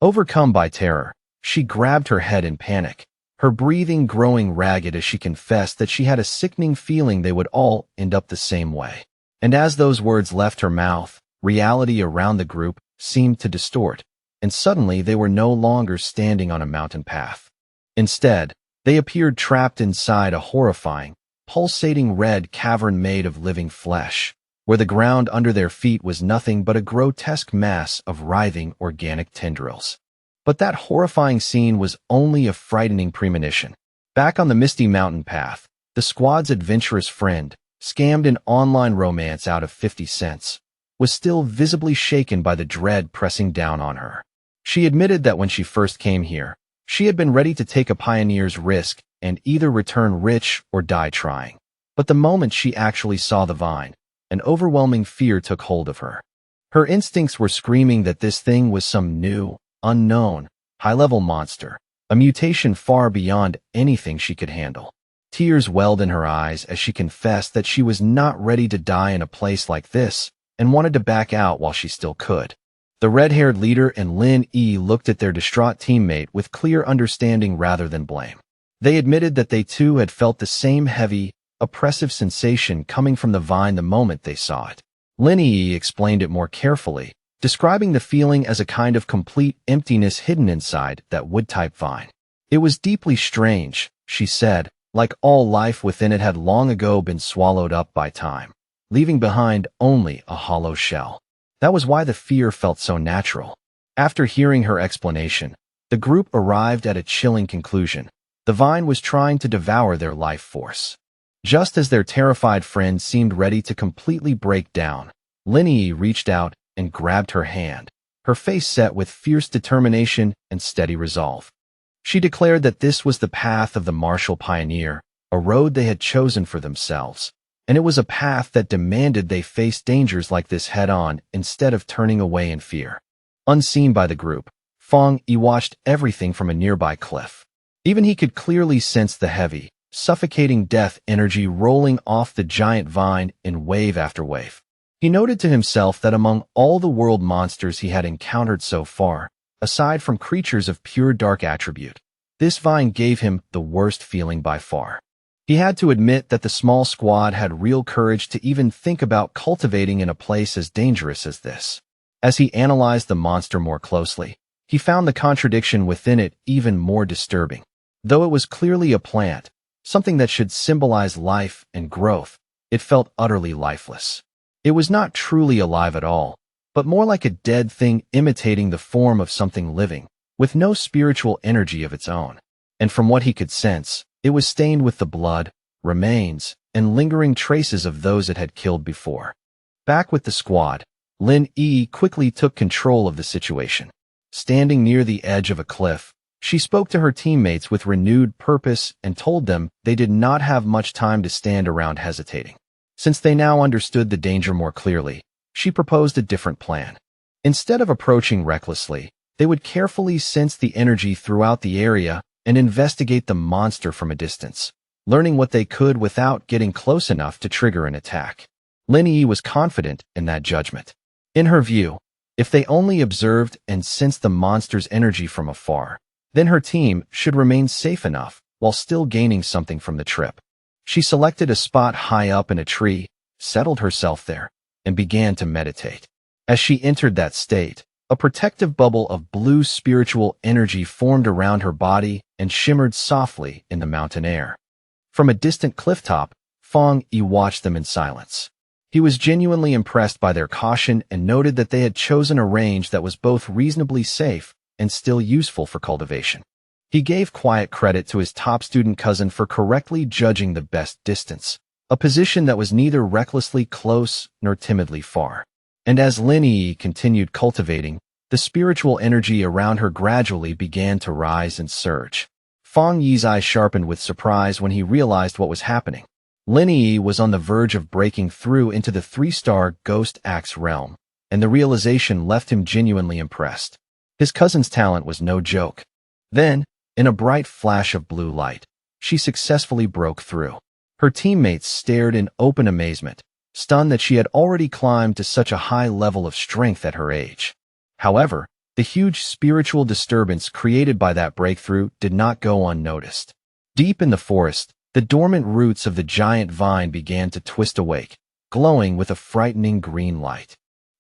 Overcome by terror, she grabbed her head in panic, her breathing growing ragged as she confessed that she had a sickening feeling they would all end up the same way. And as those words left her mouth, reality around the group seemed to distort, and suddenly they were no longer standing on a mountain path. Instead, they appeared trapped inside a horrifying, pulsating red cavern made of living flesh, where the ground under their feet was nothing but a grotesque mass of writhing organic tendrils. But that horrifying scene was only a frightening premonition. Back on the misty mountain path, the squad's adventurous friend, scammed an online romance out of 50 cents, was still visibly shaken by the dread pressing down on her. She admitted that when she first came here, she had been ready to take a pioneer's risk and either return rich or die trying. But the moment she actually saw the vine, an overwhelming fear took hold of her. Her instincts were screaming that this thing was some new, unknown, high-level monster, a mutation far beyond anything she could handle. Tears welled in her eyes as she confessed that she was not ready to die in a place like this and wanted to back out while she still could. The red-haired leader and Lin Yi looked at their distraught teammate with clear understanding rather than blame. They admitted that they too had felt the same heavy, oppressive sensation coming from the vine the moment they saw it. Lin Yi explained it more carefully, describing the feeling as a kind of complete emptiness hidden inside that wood-type vine. It was deeply strange, she said, like all life within it had long ago been swallowed up by time, leaving behind only a hollow shell. That was why the fear felt so natural. After hearing her explanation, the group arrived at a chilling conclusion. The vine was trying to devour their life force. Just as their terrified friend seemed ready to completely break down, Lin Yi reached out and grabbed her hand, her face set with fierce determination and steady resolve. She declared that this was the path of the martial pioneer, a road they had chosen for themselves, and it was a path that demanded they face dangers like this head-on instead of turning away in fear. Unseen by the group, Feng Yi watched everything from a nearby cliff. Even he could clearly sense the heavy, suffocating death energy rolling off the giant vine in wave after wave. He noted to himself that among all the world monsters he had encountered so far, aside from creatures of pure dark attribute, this vine gave him the worst feeling by far. He had to admit that the small squad had real courage to even think about cultivating in a place as dangerous as this. As he analyzed the monster more closely, he found the contradiction within it even more disturbing. Though it was clearly a plant, something that should symbolize life and growth, it felt utterly lifeless. It was not truly alive at all, but more like a dead thing imitating the form of something living, with no spiritual energy of its own. And from what he could sense, it was stained with the blood, remains, and lingering traces of those it had killed before. Back with the squad, Lin Yi quickly took control of the situation. Standing near the edge of a cliff, she spoke to her teammates with renewed purpose and told them they did not have much time to stand around hesitating. Since they now understood the danger more clearly, she proposed a different plan. Instead of approaching recklessly, they would carefully sense the energy throughout the area and investigate the monster from a distance, learning what they could without getting close enough to trigger an attack. Lin Yi was confident in that judgment. In her view, if they only observed and sensed the monster's energy from afar, then her team should remain safe enough while still gaining something from the trip. She selected a spot high up in a tree, settled herself there, and began to meditate. As she entered that state, a protective bubble of blue spiritual energy formed around her body and shimmered softly in the mountain air. From a distant clifftop, Feng Yi watched them in silence. He was genuinely impressed by their caution and noted that they had chosen a range that was both reasonably safe and still useful for cultivation. He gave quiet credit to his top student cousin for correctly judging the best distance, a position that was neither recklessly close nor timidly far. And as Lin Yi continued cultivating, the spiritual energy around her gradually began to rise and surge. Feng Yi's eyes sharpened with surprise when he realized what was happening. Lin Yi was on the verge of breaking through into the 3-star Ghost Axe realm, and the realization left him genuinely impressed. His cousin's talent was no joke. Then, in a bright flash of blue light, she successfully broke through. Her teammates stared in open amazement, stunned that she had already climbed to such a high level of strength at her age. However, the huge spiritual disturbance created by that breakthrough did not go unnoticed. Deep in the forest, the dormant roots of the giant vine began to twist awake, glowing with a frightening green light.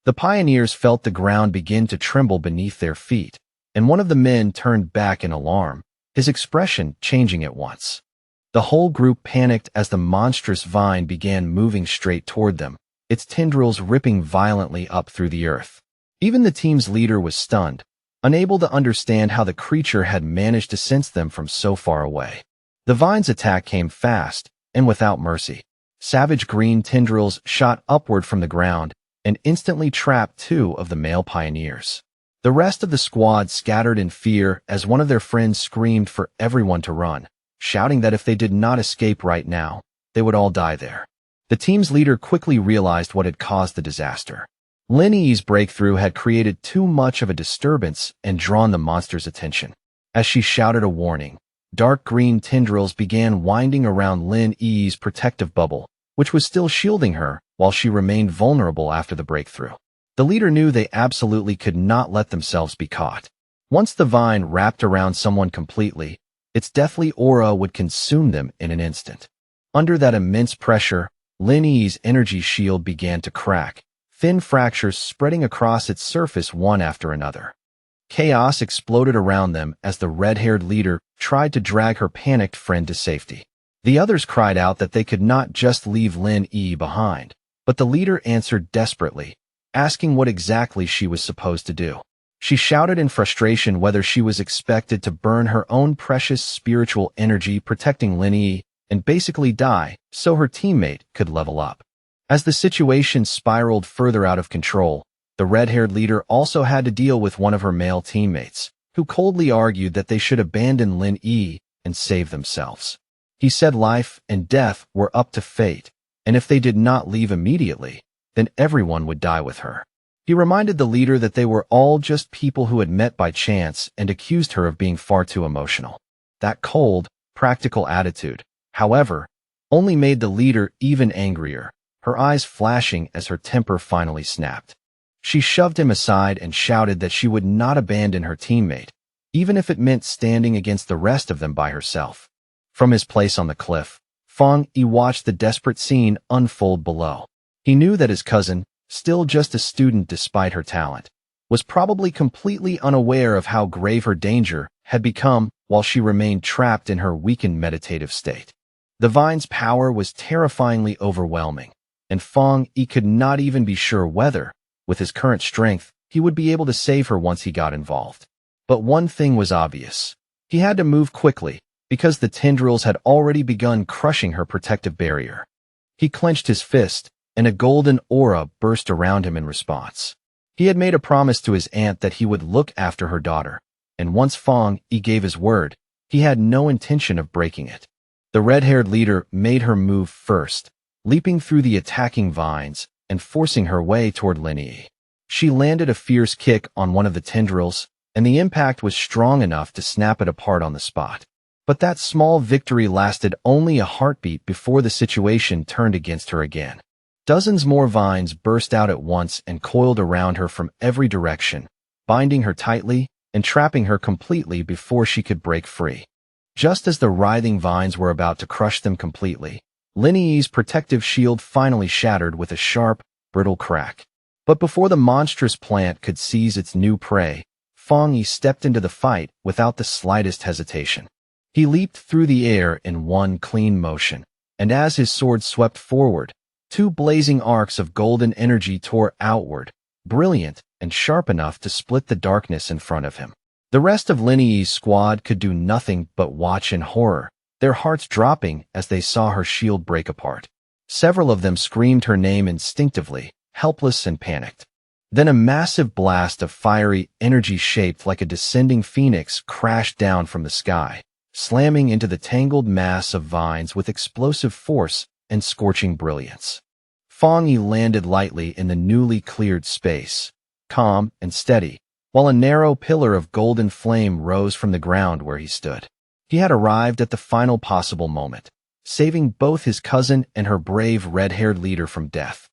The pioneers felt the ground begin to tremble beneath their feet, and one of the men turned back in alarm, his expression changing at once. The whole group panicked as the monstrous vine began moving straight toward them, its tendrils ripping violently up through the earth. Even the team's leader was stunned, unable to understand how the creature had managed to sense them from so far away. The vine's attack came fast and without mercy. Savage green tendrils shot upward from the ground and instantly trapped two of the male pioneers. The rest of the squad scattered in fear as one of their friends screamed for everyone to run, shouting that if they did not escape right now, they would all die there. The team's leader quickly realized what had caused the disaster. Lin Yi's breakthrough had created too much of a disturbance and drawn the monster's attention. As she shouted a warning, dark green tendrils began winding around Lin Yi's protective bubble, which was still shielding her while she remained vulnerable after the breakthrough. The leader knew they absolutely could not let themselves be caught. Once the vine wrapped around someone completely, its deathly aura would consume them in an instant. Under that immense pressure, Lin Yi's energy shield began to crack, thin fractures spreading across its surface one after another. Chaos exploded around them as the red-haired leader tried to drag her panicked friend to safety. The others cried out that they could not just leave Lin Yi behind, but the leader answered desperately, asking what exactly she was supposed to do. She shouted in frustration whether she was expected to burn her own precious spiritual energy protecting Lin Yi and basically die so her teammate could level up. As the situation spiraled further out of control, the red-haired leader also had to deal with one of her male teammates, who coldly argued that they should abandon Lin Yi and save themselves. He said life and death were up to fate, and if they did not leave immediately, then everyone would die with her. He reminded the leader that they were all just people who had met by chance and accused her of being far too emotional. That cold, practical attitude, however, only made the leader even angrier, her eyes flashing as her temper finally snapped. She shoved him aside and shouted that she would not abandon her teammate, even if it meant standing against the rest of them by herself. From his place on the cliff, Fang Yi watched the desperate scene unfold below. He knew that his cousin, still just a student despite her talent, was probably completely unaware of how grave her danger had become while she remained trapped in her weakened meditative state. The vine's power was terrifyingly overwhelming, and Fang Yi could not even be sure whether, with his current strength, he would be able to save her once he got involved. But one thing was obvious. He had to move quickly, because the tendrils had already begun crushing her protective barrier. He clenched his fist, and a golden aura burst around him in response. He had made a promise to his aunt that he would look after her daughter, and once Fang Yi gave his word, he had no intention of breaking it. The red-haired leader made her move first, leaping through the attacking vines and forcing her way toward Lin Yi. She landed a fierce kick on one of the tendrils, and the impact was strong enough to snap it apart on the spot. But that small victory lasted only a heartbeat before the situation turned against her again. Dozens more vines burst out at once and coiled around her from every direction, binding her tightly and trapping her completely before she could break free. Just as the writhing vines were about to crush them completely, Lin Yi's protective shield finally shattered with a sharp, brittle crack. But before the monstrous plant could seize its new prey, Fang Yi stepped into the fight without the slightest hesitation. He leaped through the air in one clean motion, and as his sword swept forward, two blazing arcs of golden energy tore outward, brilliant and sharp enough to split the darkness in front of him. The rest of Lin Yi's squad could do nothing but watch in horror, their hearts dropping as they saw her shield break apart. Several of them screamed her name instinctively, helpless and panicked. Then a massive blast of fiery energy shaped like a descending phoenix crashed down from the sky, slamming into the tangled mass of vines with explosive force and scorching brilliance. Fang Yi landed lightly in the newly cleared space, calm and steady, while a narrow pillar of golden flame rose from the ground where he stood. He had arrived at the final possible moment, saving both his cousin and her brave red-haired leader from death.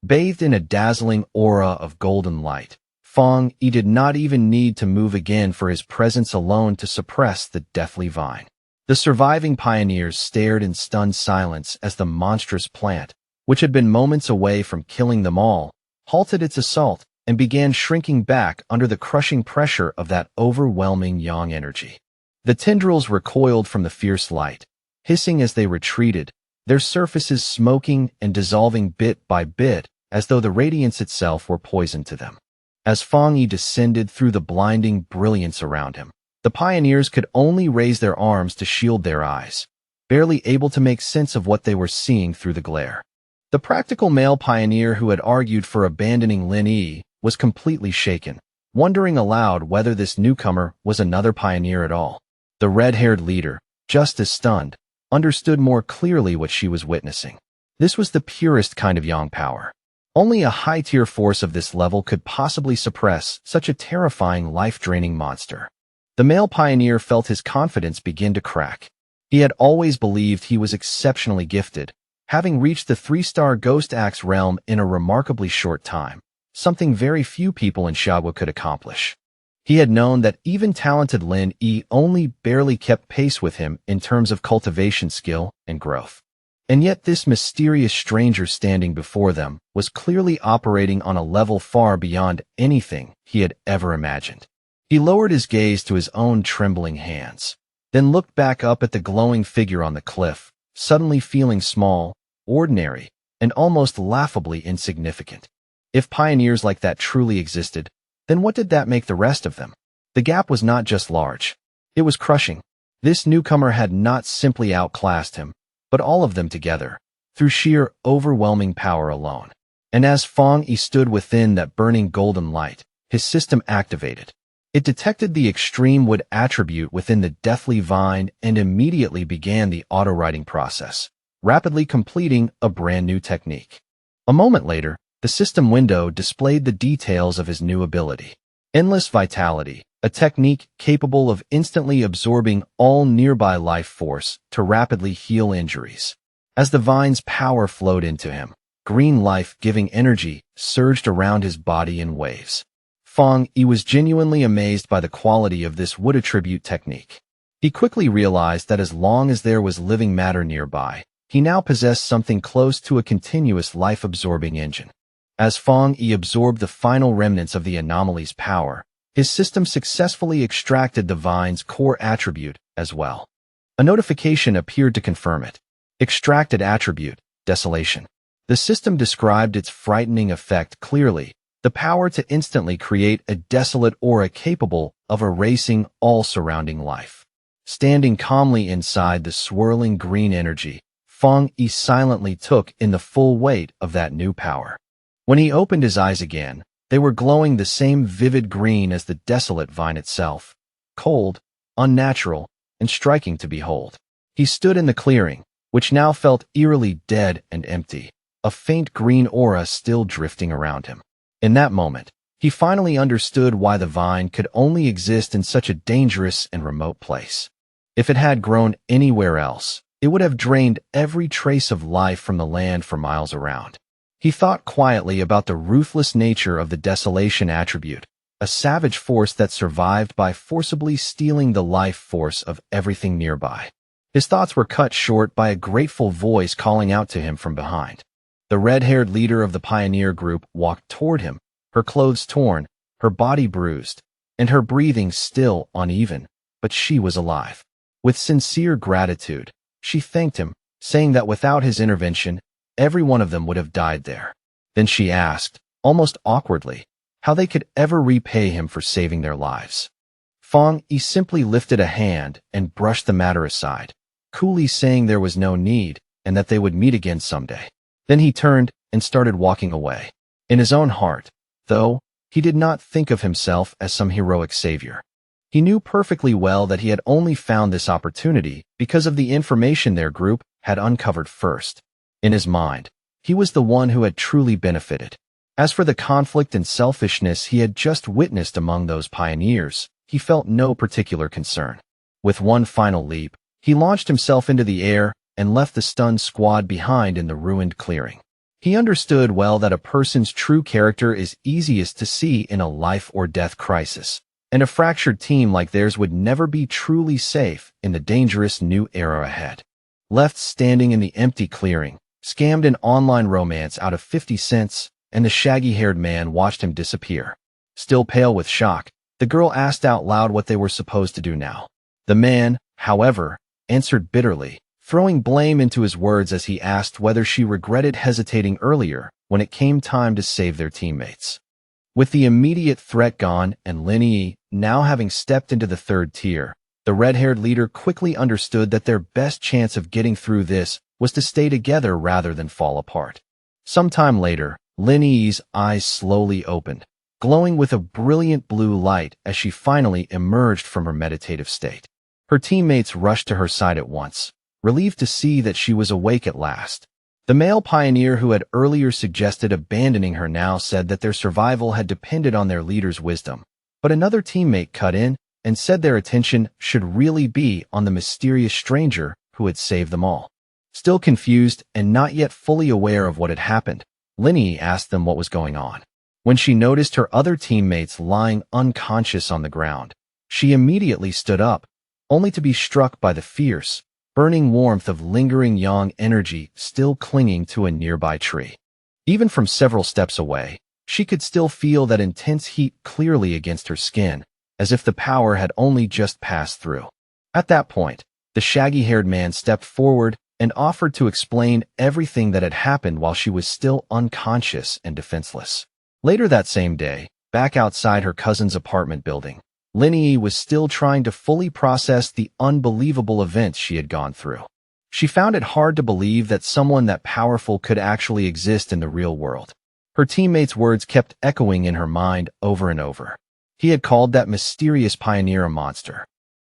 Bathed in a dazzling aura of golden light, Fang Yi did not even need to move again for his presence alone to suppress the deathly vine. The surviving pioneers stared in stunned silence as the monstrous plant, which had been moments away from killing them all, halted its assault and began shrinking back under the crushing pressure of that overwhelming yang energy. The tendrils recoiled from the fierce light, hissing as they retreated, their surfaces smoking and dissolving bit by bit as though the radiance itself were poison to them. As Fang Yi descended through the blinding brilliance around him, the pioneers could only raise their arms to shield their eyes, barely able to make sense of what they were seeing through the glare. The practical male pioneer who had argued for abandoning Lin Yi was completely shaken, wondering aloud whether this newcomer was another pioneer at all. The red-haired leader, just as stunned, understood more clearly what she was witnessing. This was the purest kind of yang power. Only a high-tier force of this level could possibly suppress such a terrifying, life-draining monster. The male pioneer felt his confidence begin to crack. He had always believed he was exceptionally gifted, having reached the 3-star Ghost Axe realm in a remarkably short time, something very few people in Xiaogu could accomplish. He had known that even talented Lin Yi only barely kept pace with him in terms of cultivation skill and growth. And yet this mysterious stranger standing before them was clearly operating on a level far beyond anything he had ever imagined. He lowered his gaze to his own trembling hands, then looked back up at the glowing figure on the cliff, suddenly feeling small, ordinary, and almost laughably insignificant. If pioneers like that truly existed, then what did that make the rest of them? The gap was not just large. It was crushing. This newcomer had not simply outclassed him, but all of them together, through sheer, overwhelming power alone. And as Fang Yi stood within that burning golden light, his system activated. It detected the extreme wood attribute within the deathly vine and immediately began the auto-writing process, rapidly completing a brand new technique. A moment later, the system window displayed the details of his new ability. Endless Vitality, a technique capable of instantly absorbing all nearby life force to rapidly heal injuries. As the vine's power flowed into him, green life-giving energy surged around his body in waves. Fang Yi was genuinely amazed by the quality of this wood attribute technique. He quickly realized that as long as there was living matter nearby, he now possessed something close to a continuous life-absorbing engine. As Fang Yi absorbed the final remnants of the anomaly's power, his system successfully extracted the vine's core attribute as well. A notification appeared to confirm it. Extracted attribute, Desolation. The system described its frightening effect clearly, the power to instantly create a desolate aura capable of erasing all surrounding life. Standing calmly inside the swirling green energy, Fang Yi silently took in the full weight of that new power. When he opened his eyes again, they were glowing the same vivid green as the desolate vine itself, cold, unnatural, and striking to behold. He stood in the clearing, which now felt eerily dead and empty, a faint green aura still drifting around him. In that moment, he finally understood why the vine could only exist in such a dangerous and remote place. If it had grown anywhere else, it would have drained every trace of life from the land for miles around. He thought quietly about the ruthless nature of the desolation attribute, a savage force that survived by forcibly stealing the life force of everything nearby. His thoughts were cut short by a grateful voice calling out to him from behind. The red-haired leader of the pioneer group walked toward him, her clothes torn, her body bruised, and her breathing still uneven, but she was alive. With sincere gratitude, she thanked him, saying that without his intervention, every one of them would have died there. Then she asked, almost awkwardly, how they could ever repay him for saving their lives. Fang Yi simply lifted a hand and brushed the matter aside, coolly saying there was no need and that they would meet again someday. Then he turned and started walking away. In his own heart, though, he did not think of himself as some heroic savior. He knew perfectly well that he had only found this opportunity because of the information their group had uncovered first. In his mind, He was the one who had truly benefited. As for the conflict and selfishness he had just witnessed among those pioneers, he felt no particular concern. With one final leap, he launched himself into the air and left the stunned squad behind in the ruined clearing. He understood well that a person's true character is easiest to see in a life-or-death crisis, and a fractured team like theirs would never be truly safe in the dangerous new era ahead. Left standing in the empty clearing, scammed an online romance out of 50 cents, and the shaggy-haired man watched him disappear. Still pale with shock, the girl asked out loud what they were supposed to do now. The man, however, answered bitterly, throwing blame into his words as he asked whether she regretted hesitating earlier when it came time to save their teammates. With the immediate threat gone and Lin Yi now having stepped into the third tier, the red-haired leader quickly understood that their best chance of getting through this was to stay together rather than fall apart. Sometime later, Lin Yi's eyes slowly opened, glowing with a brilliant blue light as she finally emerged from her meditative state. Her teammates rushed to her side at once, relieved to see that she was awake at last. The male pioneer who had earlier suggested abandoning her now said that their survival had depended on their leader's wisdom, but another teammate cut in and said their attention should really be on the mysterious stranger who had saved them all. Still confused and not yet fully aware of what had happened, Lin Yi asked them what was going on. When she noticed her other teammates lying unconscious on the ground, she immediately stood up, only to be struck by the fierce, burning warmth of lingering yang energy still clinging to a nearby tree. Even from several steps away, she could still feel that intense heat clearly against her skin, as if the power had only just passed through. At that point, the shaggy-haired man stepped forward and offered to explain everything that had happened while she was still unconscious and defenseless. Later that same day, back outside her cousin's apartment building, Lin Yi was still trying to fully process the unbelievable events she had gone through. She found it hard to believe that someone that powerful could actually exist in the real world. Her teammates' words kept echoing in her mind over and over. He had called that mysterious pioneer a monster.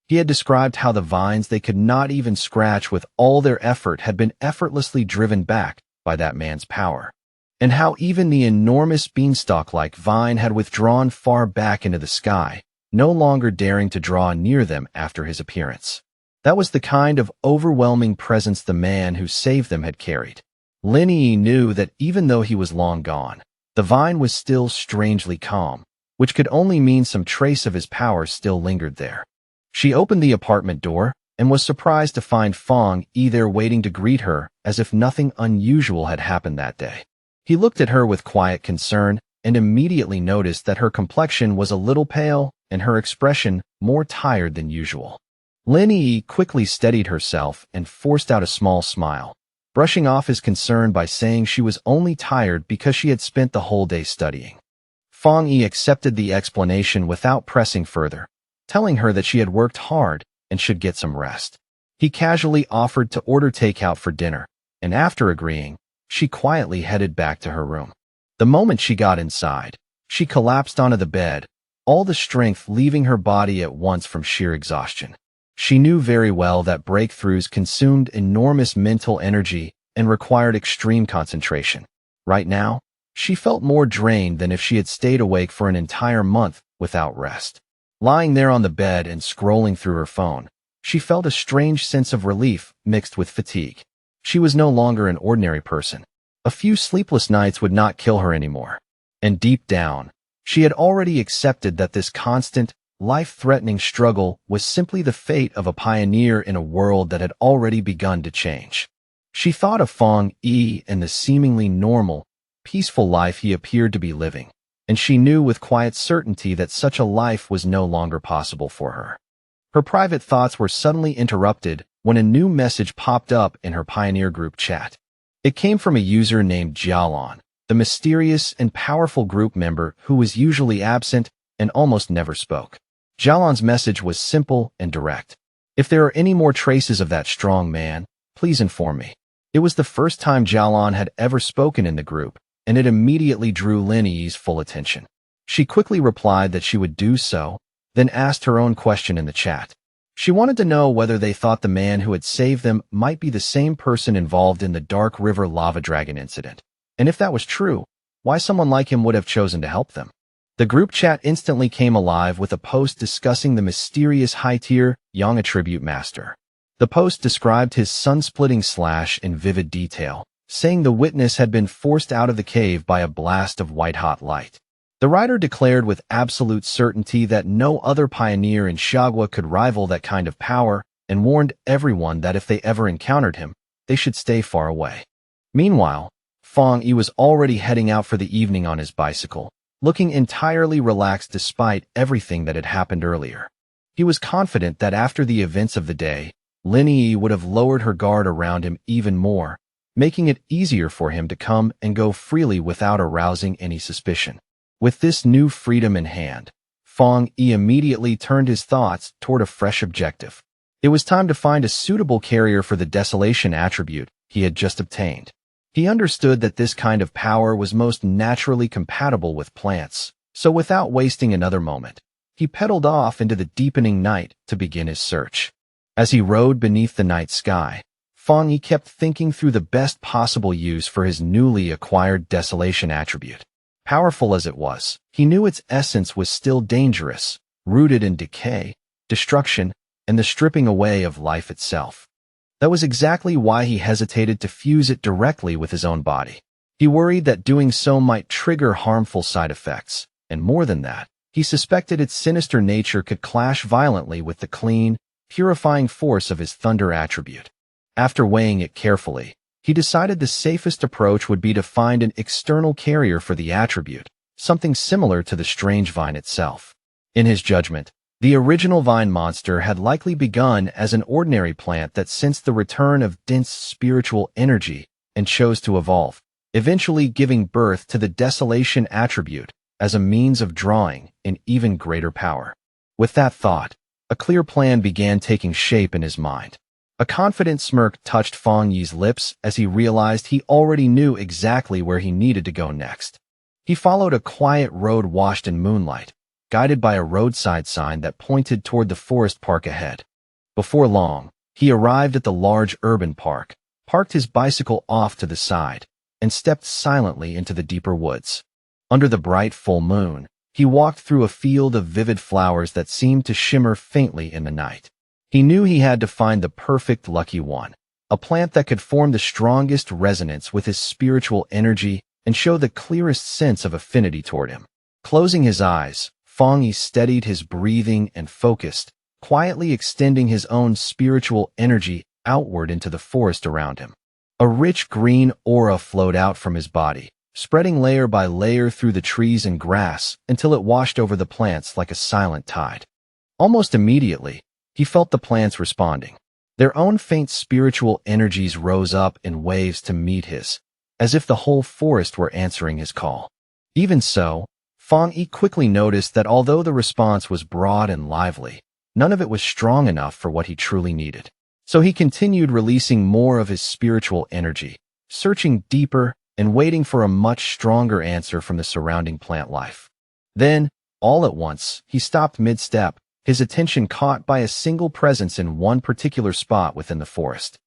He had described how the vines they could not even scratch with all their effort had been effortlessly driven back by that man's power, and how even the enormous beanstalk-like vine had withdrawn far back into the sky, no longer daring to draw near them after his appearance. That was the kind of overwhelming presence the man who saved them had carried. Lin Yi knew that even though he was long gone, the vine was still strangely calm, which could only mean some trace of his power still lingered there. She opened the apartment door and was surprised to find Fong Yi there waiting to greet her as if nothing unusual had happened that day. He looked at her with quiet concern and immediately noticed that her complexion was a little pale and her expression more tired than usual. Lin Yi quickly steadied herself and forced out a small smile, brushing off his concern by saying she was only tired because she had spent the whole day studying. Fong Yi accepted the explanation without pressing further, telling her that she had worked hard and should get some rest. He casually offered to order takeout for dinner, and after agreeing, she quietly headed back to her room. The moment she got inside, she collapsed onto the bed, all the strength leaving her body at once from sheer exhaustion. She knew very well that breakthroughs consumed enormous mental energy and required extreme concentration. Right now, she felt more drained than if she had stayed awake for an entire month without rest. Lying there on the bed and scrolling through her phone, she felt a strange sense of relief mixed with fatigue. She was no longer an ordinary person. A few sleepless nights would not kill her anymore. And deep down, she had already accepted that this constant, life-threatening struggle was simply the fate of a pioneer in a world that had already begun to change. She thought of Fong Yi and the seemingly normal, peaceful life he appeared to be living, and she knew with quiet certainty that such a life was no longer possible for her. Her private thoughts were suddenly interrupted when a new message popped up in her Pioneer group chat. It came from a user named Jialon, the mysterious and powerful group member who was usually absent and almost never spoke. Jialon's message was simple and direct. If there are any more traces of that strong man, please inform me. It was the first time Jialon had ever spoken in the group, and it immediately drew Lin Yi's full attention. She quickly replied that she would do so, then asked her own question in the chat. She wanted to know whether they thought the man who had saved them might be the same person involved in the Dark River Lava Dragon incident. And if that was true, why someone like him would have chosen to help them. The group chat instantly came alive with a post discussing the mysterious high-tier Yang attribute master. The post described his sun-splitting slash in vivid detail, saying the witness had been forced out of the cave by a blast of white-hot light. The writer declared with absolute certainty that no other pioneer in Xiagua could rival that kind of power and warned everyone that if they ever encountered him, they should stay far away. Meanwhile, Fang Yi was already heading out for the evening on his bicycle, looking entirely relaxed despite everything that had happened earlier. He was confident that after the events of the day, Lin Yi would have lowered her guard around him even more, making it easier for him to come and go freely without arousing any suspicion. With this new freedom in hand, Fang Yi immediately turned his thoughts toward a fresh objective. It was time to find a suitable carrier for the desolation attribute he had just obtained. He understood that this kind of power was most naturally compatible with plants, so without wasting another moment, he pedaled off into the deepening night to begin his search. As he rode beneath the night sky, Fang Yi kept thinking through the best possible use for his newly acquired desolation attribute. Powerful as it was, he knew its essence was still dangerous, rooted in decay, destruction, and the stripping away of life itself. That was exactly why he hesitated to fuse it directly with his own body. He worried that doing so might trigger harmful side effects, and more than that, he suspected its sinister nature could clash violently with the clean, purifying force of his thunder attribute. After weighing it carefully, he decided the safest approach would be to find an external carrier for the attribute, something similar to the strange vine itself. In his judgment, the original vine monster had likely begun as an ordinary plant that sensed the return of dense spiritual energy and chose to evolve, eventually giving birth to the desolation attribute as a means of drawing an even greater power. With that thought, a clear plan began taking shape in his mind. A confident smirk touched Fang Yi's lips as he realized he already knew exactly where he needed to go next. He followed a quiet road washed in moonlight, guided by a roadside sign that pointed toward the forest park ahead. Before long, he arrived at the large urban park, parked his bicycle off to the side, and stepped silently into the deeper woods. Under the bright full moon, he walked through a field of vivid flowers that seemed to shimmer faintly in the night. He knew he had to find the perfect lucky one, a plant that could form the strongest resonance with his spiritual energy and show the clearest sense of affinity toward him. Closing his eyes, Fang Yi steadied his breathing and focused, quietly extending his own spiritual energy outward into the forest around him. A rich green aura flowed out from his body, spreading layer by layer through the trees and grass until it washed over the plants like a silent tide. Almost immediately, he felt the plants responding. Their own faint spiritual energies rose up in waves to meet his, as if the whole forest were answering his call. Even so, Fang Yi quickly noticed that although the response was broad and lively, none of it was strong enough for what he truly needed. So he continued releasing more of his spiritual energy, searching deeper and waiting for a much stronger answer from the surrounding plant life. Then, all at once, he stopped mid-step, his attention caught by a single presence in one particular spot within the forest.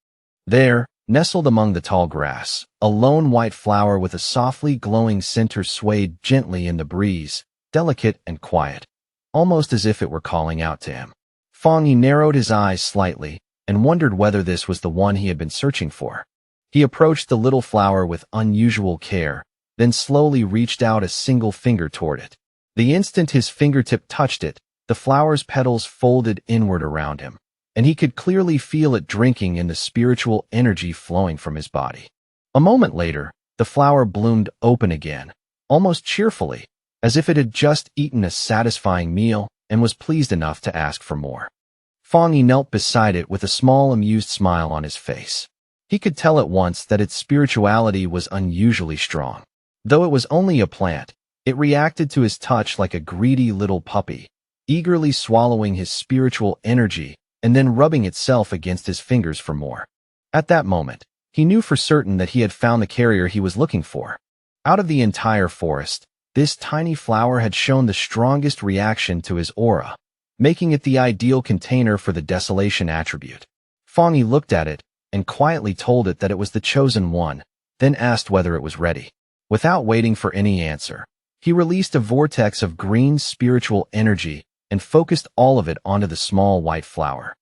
There, nestled among the tall grass, a lone white flower with a softly glowing center swayed gently in the breeze, delicate and quiet, almost as if it were calling out to him. Fang Yi narrowed his eyes slightly and wondered whether this was the one he had been searching for. He approached the little flower with unusual care, then slowly reached out a single finger toward it. The instant his fingertip touched it, the flower's petals folded inward around him, and he could clearly feel it drinking in the spiritual energy flowing from his body. A moment later, the flower bloomed open again, almost cheerfully, as if it had just eaten a satisfying meal and was pleased enough to ask for more. Fang Yi knelt beside it with a small amused smile on his face. He could tell at once that its spirituality was unusually strong. Though it was only a plant, it reacted to his touch like a greedy little puppy, eagerly swallowing his spiritual energy and then rubbing itself against his fingers for more. At that moment, he knew for certain that he had found the carrier he was looking for. Out of the entire forest, this tiny flower had shown the strongest reaction to his aura, making it the ideal container for the desolation attribute. Fong Yi looked at it and quietly told it that it was the chosen one, then asked whether it was ready. Without waiting for any answer, he released a vortex of green spiritual energy and focused all of it onto the small white flower.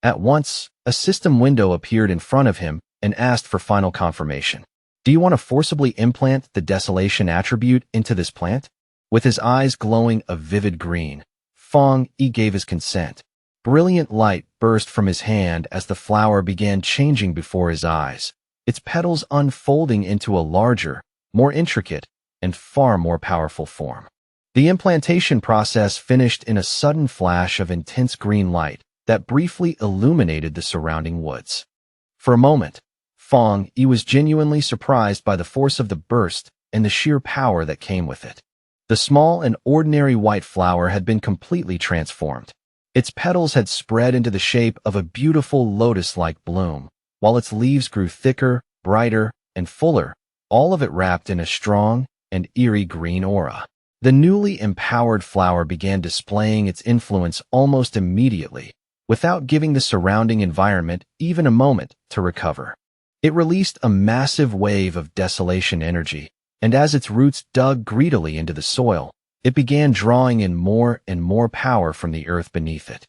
At once, a system window appeared in front of him and asked for final confirmation. Do you want to forcibly implant the desolation attribute into this plant? With his eyes glowing a vivid green, Fong Yi gave his consent. Brilliant light burst from his hand as the flower began changing before his eyes, its petals unfolding into a larger, more intricate, and far more powerful form. The implantation process finished in a sudden flash of intense green light that briefly illuminated the surrounding woods. For a moment, Fong Yi was genuinely surprised by the force of the burst and the sheer power that came with it. The small and ordinary white flower had been completely transformed. Its petals had spread into the shape of a beautiful lotus-like bloom, while its leaves grew thicker, brighter, and fuller, all of it wrapped in a strong and eerie green aura. The newly empowered flower began displaying its influence almost immediately, without giving the surrounding environment even a moment to recover. It released a massive wave of desolation energy, and as its roots dug greedily into the soil, it began drawing in more and more power from the earth beneath it.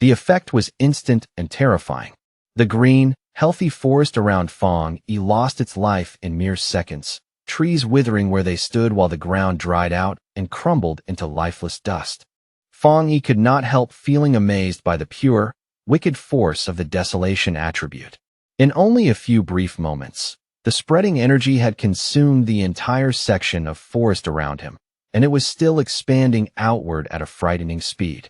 The effect was instant and terrifying. The green, healthy forest around Fong Yi lost its life in mere seconds, trees withering where they stood while the ground dried out and crumbled into lifeless dust. Fong Yi could not help feeling amazed by the pure, wicked force of the desolation attribute. In only a few brief moments, the spreading energy had consumed the entire section of forest around him, and it was still expanding outward at a frightening speed.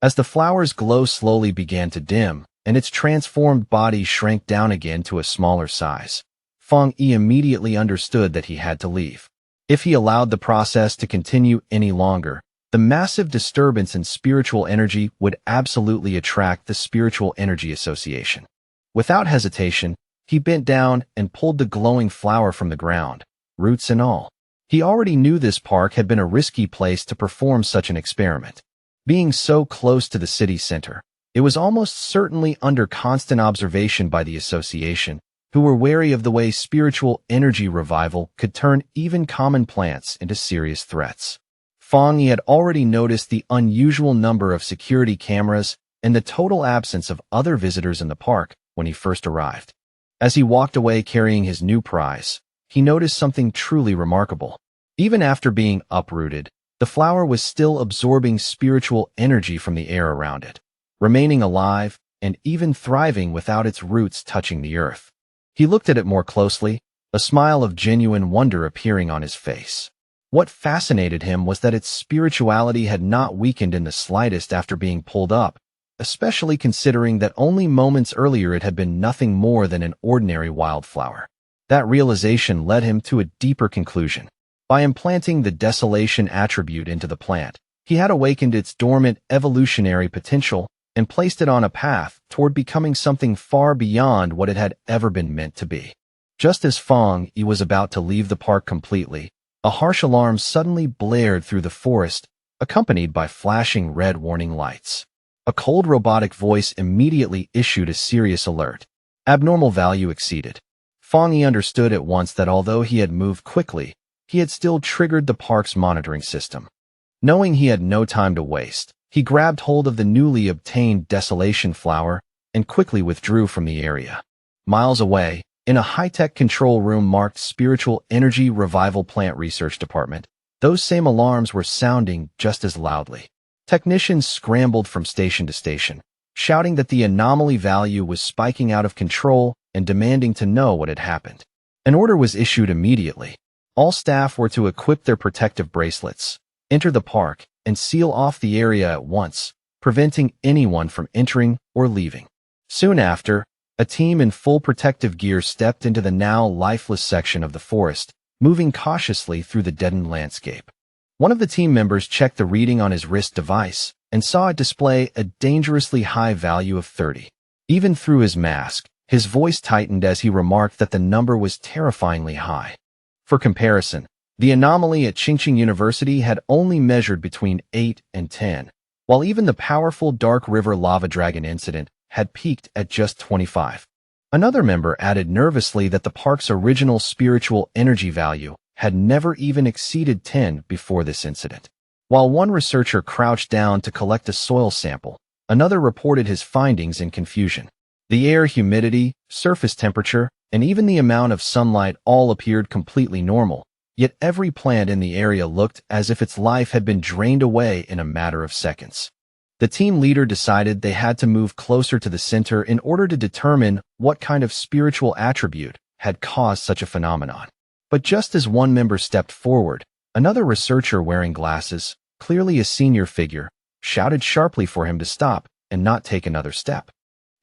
As the flower's glow slowly began to dim, and its transformed body shrank down again to a smaller size, Fong Yi immediately understood that he had to leave. If he allowed the process to continue any longer, the massive disturbance in spiritual energy would absolutely attract the Spiritual Energy Association. Without hesitation, he bent down and pulled the glowing flower from the ground, roots and all. He already knew this park had been a risky place to perform such an experiment. Being so close to the city center, it was almost certainly under constant observation by the association, who were wary of the way spiritual energy revival could turn even common plants into serious threats. Fong Yi had already noticed the unusual number of security cameras and the total absence of other visitors in the park when he first arrived. As he walked away carrying his new prize, he noticed something truly remarkable. Even after being uprooted, the flower was still absorbing spiritual energy from the air around it, remaining alive and even thriving without its roots touching the earth. He looked at it more closely, a smile of genuine wonder appearing on his face. What fascinated him was that its spirituality had not weakened in the slightest after being pulled up, especially considering that only moments earlier it had been nothing more than an ordinary wildflower. That realization led him to a deeper conclusion. By implanting the desolation attribute into the plant, he had awakened its dormant evolutionary potential and placed it on a path toward becoming something far beyond what it had ever been meant to be. Just as Fong Yi was about to leave the park completely, a harsh alarm suddenly blared through the forest, accompanied by flashing red warning lights. A cold robotic voice immediately issued a serious alert. Abnormal value exceeded. Fong Yi understood at once that although he had moved quickly, he had still triggered the park's monitoring system. Knowing he had no time to waste, he grabbed hold of the newly obtained desolation flower and quickly withdrew from the area. Miles away, in a high-tech control room marked Spiritual Energy Revival Plant Research Department, those same alarms were sounding just as loudly. Technicians scrambled from station to station, shouting that the anomaly value was spiking out of control and demanding to know what had happened. An order was issued immediately. All staff were to equip their protective bracelets, enter the park, and seal off the area at once, preventing anyone from entering or leaving. Soon after, a team in full protective gear stepped into the now lifeless section of the forest, moving cautiously through the deadened landscape. One of the team members checked the reading on his wrist device and saw it display a dangerously high value of 30. Even through his mask, his voice tightened as he remarked that the number was terrifyingly high. For comparison, the anomaly at Qingqing University had only measured between 8 and 10, while even the powerful Dark River Lava Dragon incident had peaked at just 25. Another member added nervously that the park's original spiritual energy value had never even exceeded 10 before this incident. While one researcher crouched down to collect a soil sample, another reported his findings in confusion. The air humidity, surface temperature, and even the amount of sunlight all appeared completely normal, yet every plant in the area looked as if its life had been drained away in a matter of seconds. The team leader decided they had to move closer to the center in order to determine what kind of spiritual attribute had caused such a phenomenon. But just as one member stepped forward, another researcher wearing glasses, clearly a senior figure, shouted sharply for him to stop and not take another step.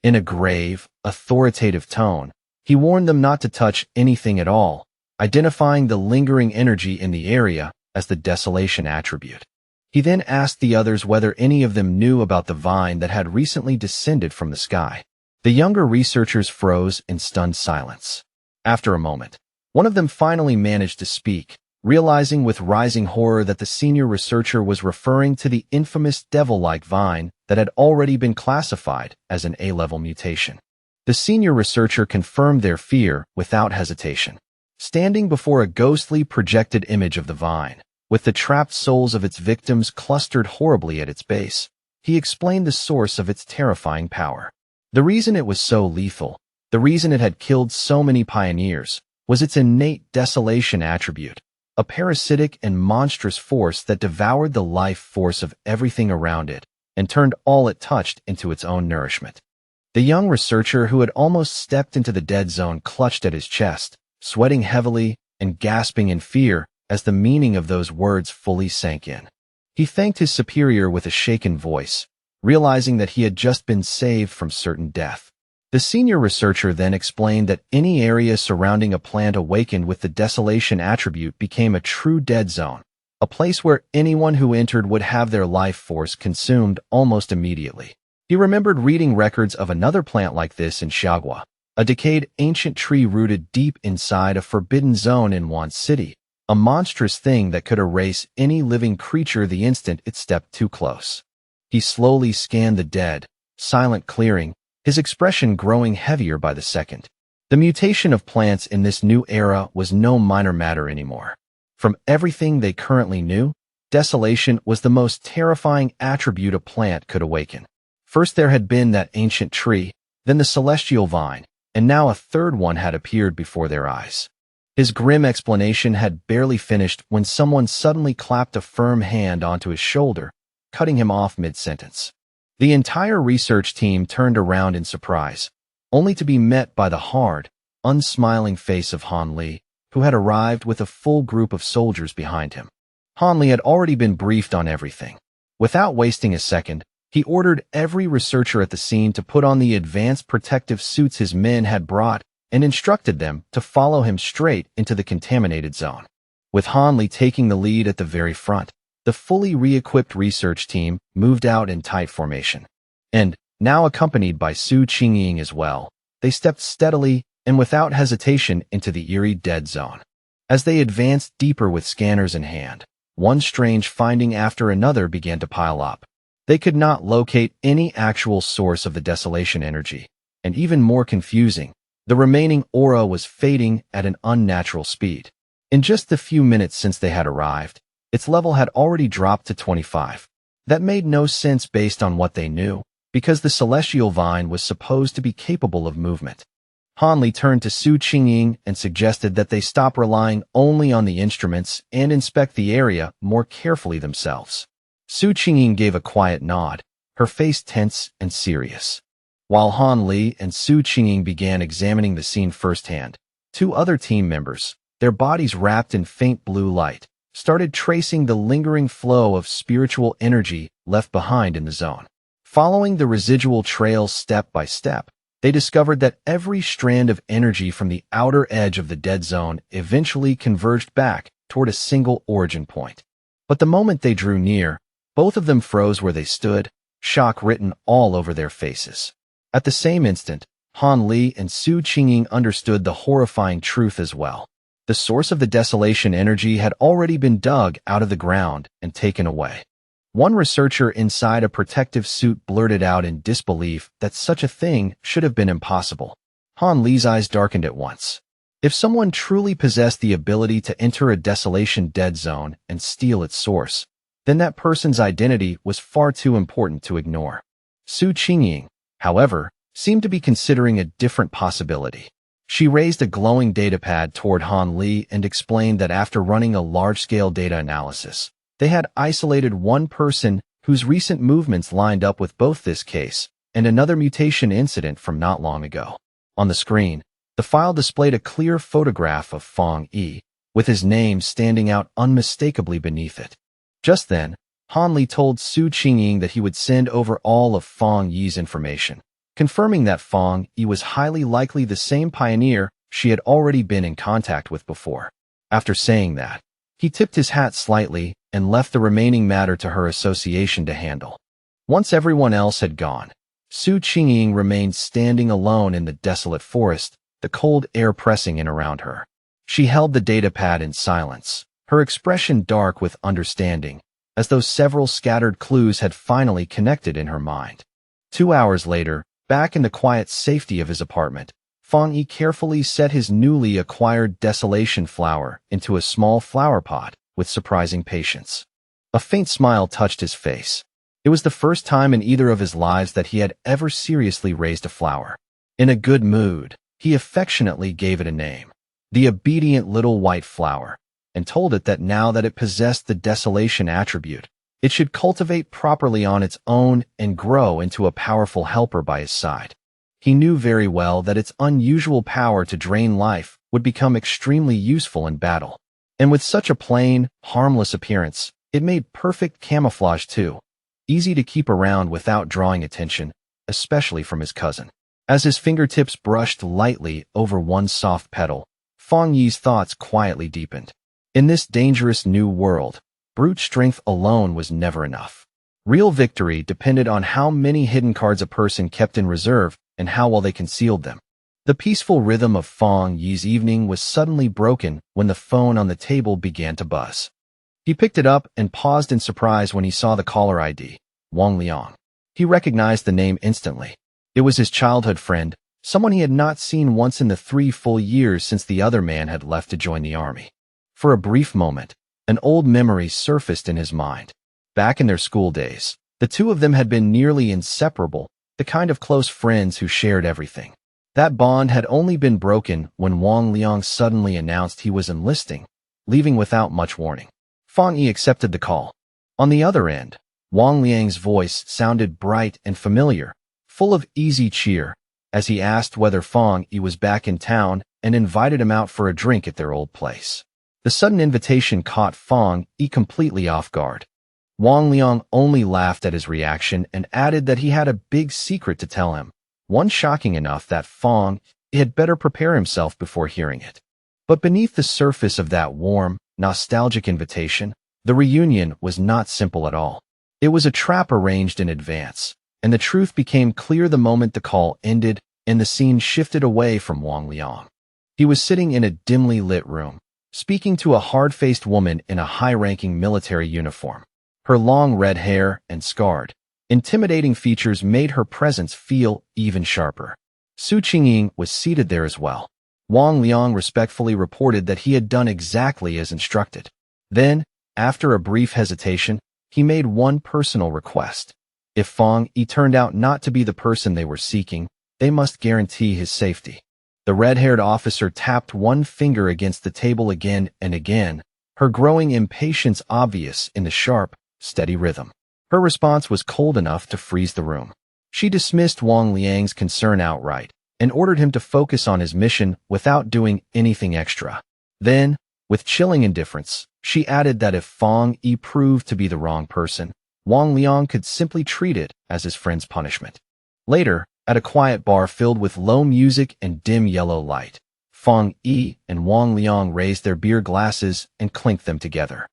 In a grave, authoritative tone, he warned them not to touch anything at all, identifying the lingering energy in the area as the desolation attribute. He then asked the others whether any of them knew about the vine that had recently descended from the sky. The younger researchers froze in stunned silence. After a moment, one of them finally managed to speak, realizing with rising horror that the senior researcher was referring to the infamous devil-like vine that had already been classified as an A-level mutation. The senior researcher confirmed their fear without hesitation. Standing before a ghostly projected image of the vine, with the trapped souls of its victims clustered horribly at its base, he explained the source of its terrifying power. The reason it was so lethal, the reason it had killed so many pioneers, was its innate desolation attribute, a parasitic and monstrous force that devoured the life force of everything around it and turned all it touched into its own nourishment. The young researcher who had almost stepped into the dead zone clutched at his chest, sweating heavily and gasping in fear as the meaning of those words fully sank in. He thanked his superior with a shaken voice, realizing that he had just been saved from certain death. The senior researcher then explained that any area surrounding a plant awakened with the desolation attribute became a true dead zone, a place where anyone who entered would have their life force consumed almost immediately. He remembered reading records of another plant like this in Xiagua, a decayed ancient tree rooted deep inside a forbidden zone in Wan City, a monstrous thing that could erase any living creature the instant it stepped too close. He slowly scanned the dead, silent clearing, his expression growing heavier by the second. The mutation of plants in this new era was no minor matter anymore. From everything they currently knew, desolation was the most terrifying attribute a plant could awaken. First there had been that ancient tree, then the celestial vine, and now a third one had appeared before their eyes. His grim explanation had barely finished when someone suddenly clapped a firm hand onto his shoulder, cutting him off mid-sentence. The entire research team turned around in surprise, only to be met by the hard, unsmiling face of Han Li, who had arrived with a full group of soldiers behind him. Han Li had already been briefed on everything. Without wasting a second, he ordered every researcher at the scene to put on the advanced protective suits his men had brought and instructed them to follow him straight into the contaminated zone. With Han Li taking the lead at the very front, the fully re-equipped research team moved out in tight formation. And, now accompanied by Su Qingying as well, they stepped steadily and without hesitation into the eerie dead zone. As they advanced deeper with scanners in hand, one strange finding after another began to pile up. They could not locate any actual source of the desolation energy, and even more confusing, the remaining aura was fading at an unnatural speed. In just the few minutes since they had arrived, its level had already dropped to 25. That made no sense based on what they knew, because the celestial vine was supposed to be capable of movement. Han Li turned to Su Qingying and suggested that they stop relying only on the instruments and inspect the area more carefully themselves. Su Qingying gave a quiet nod, her face tense and serious. While Han Li and Su Qingying began examining the scene firsthand, two other team members, their bodies wrapped in faint blue light, started tracing the lingering flow of spiritual energy left behind in the zone. Following the residual trails step by step, they discovered that every strand of energy from the outer edge of the dead zone eventually converged back toward a single origin point. But the moment they drew near, both of them froze where they stood, shock written all over their faces. At the same instant, Han Li and Su Qingying understood the horrifying truth as well. The source of the desolation energy had already been dug out of the ground and taken away. One researcher inside a protective suit blurted out in disbelief that such a thing should have been impossible. Han Li's eyes darkened at once. If someone truly possessed the ability to enter a desolation dead zone and steal its source, then that person's identity was far too important to ignore. Su Qingying, however, seemed to be considering a different possibility. She raised a glowing datapad toward Han Li and explained that after running a large-scale data analysis, they had isolated one person whose recent movements lined up with both this case and another mutation incident from not long ago. On the screen, the file displayed a clear photograph of Fang Yi, with his name standing out unmistakably beneath it. Just then, Han Li told Su Qingying that he would send over all of Fang Yi's information, confirming that Fang Yi was highly likely the same pioneer she had already been in contact with before. After saying that, he tipped his hat slightly and left the remaining matter to her association to handle. Once everyone else had gone, Su Qingying remained standing alone in the desolate forest, the cold air pressing in around her. She held the datapad in silence, her expression dark with understanding, as though several scattered clues had finally connected in her mind. 2 hours later, back in the quiet safety of his apartment, Fang Yi carefully set his newly acquired desolation flower into a small flower pot with surprising patience. A faint smile touched his face. It was the first time in either of his lives that he had ever seriously raised a flower. In a good mood, he affectionately gave it a name, the obedient little white flower, and told it that now that it possessed the desolation attribute, it should cultivate properly on its own and grow into a powerful helper by his side. He knew very well that its unusual power to drain life would become extremely useful in battle. And with such a plain, harmless appearance, it made perfect camouflage too, easy to keep around without drawing attention, especially from his cousin. As his fingertips brushed lightly over one soft petal, Fang Yi's thoughts quietly deepened. In this dangerous new world, brute strength alone was never enough. Real victory depended on how many hidden cards a person kept in reserve and how well they concealed them. The peaceful rhythm of Fang Yi's evening was suddenly broken when the phone on the table began to buzz. He picked it up and paused in surprise when he saw the caller ID, Wang Liang. He recognized the name instantly. It was his childhood friend, someone he had not seen once in the 3 full years since the other man had left to join the army. For a brief moment, an old memory surfaced in his mind. Back in their school days, the two of them had been nearly inseparable, the kind of close friends who shared everything. That bond had only been broken when Wang Liang suddenly announced he was enlisting, leaving without much warning. Fang Yi accepted the call. On the other end, Wang Liang's voice sounded bright and familiar, full of easy cheer, as he asked whether Fang Yi was back in town and invited him out for a drink at their old place. The sudden invitation caught Fang Yi completely off guard. Wang Liang only laughed at his reaction and added that he had a big secret to tell him, one shocking enough that Fang Yi had better prepare himself before hearing it. But beneath the surface of that warm, nostalgic invitation, the reunion was not simple at all. It was a trap arranged in advance, and the truth became clear the moment the call ended and the scene shifted away from Wang Liang. He was sitting in a dimly lit room, speaking to a hard-faced woman in a high-ranking military uniform. Her long red hair and scarred, intimidating features made her presence feel even sharper. Su Qingying was seated there as well. Wang Liang respectfully reported that he had done exactly as instructed. Then, after a brief hesitation, he made one personal request. If Fang Yi turned out not to be the person they were seeking, they must guarantee his safety. The red-haired officer tapped one finger against the table again and again, her growing impatience obvious in the sharp, steady rhythm. Her response was cold enough to freeze the room. She dismissed Wang Liang's concern outright and ordered him to focus on his mission without doing anything extra. Then, with chilling indifference, she added that if Fang Yi proved to be the wrong person, Wang Liang could simply treat it as his friend's punishment. Later, at a quiet bar filled with low music and dim yellow light, Fang Yi and Wang Liang raised their beer glasses and clinked them together.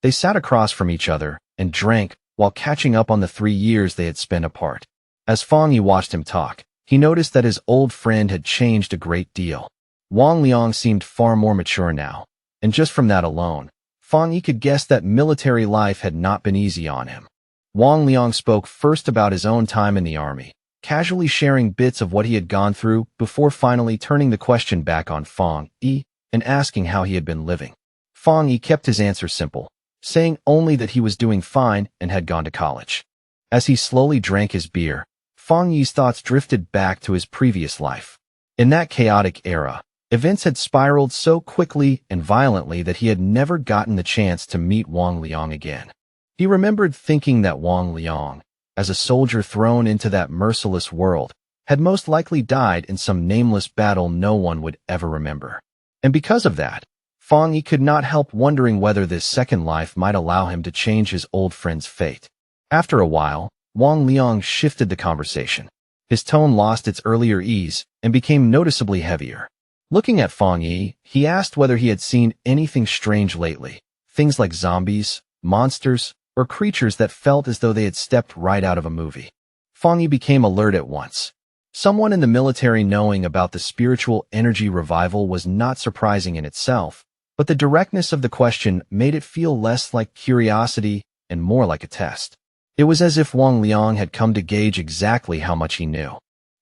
They sat across from each other and drank while catching up on the 3 years they had spent apart. As Fang Yi watched him talk, he noticed that his old friend had changed a great deal. Wang Liang seemed far more mature now, and just from that alone, Fang Yi could guess that military life had not been easy on him. Wang Liang spoke first about his own time in the army, casually sharing bits of what he had gone through before finally turning the question back on Fang Yi and asking how he had been living. Fang Yi kept his answer simple, saying only that he was doing fine and had gone to college. As he slowly drank his beer, Fang Yi's thoughts drifted back to his previous life. In that chaotic era, events had spiraled so quickly and violently that he had never gotten the chance to meet Wang Liang again. He remembered thinking that Wang Liang, as a soldier thrown into that merciless world, had most likely died in some nameless battle no one would ever remember. And because of that, Fang Yi could not help wondering whether this second life might allow him to change his old friend's fate. After a while, Wang Liang shifted the conversation. His tone lost its earlier ease and became noticeably heavier. Looking at Fang Yi, he asked whether he had seen anything strange lately, things like zombies, monsters, or creatures that felt as though they had stepped right out of a movie. Fang Yi became alert at once. Someone in the military knowing about the spiritual energy revival was not surprising in itself, but the directness of the question made it feel less like curiosity and more like a test. It was as if Wang Liang had come to gauge exactly how much he knew.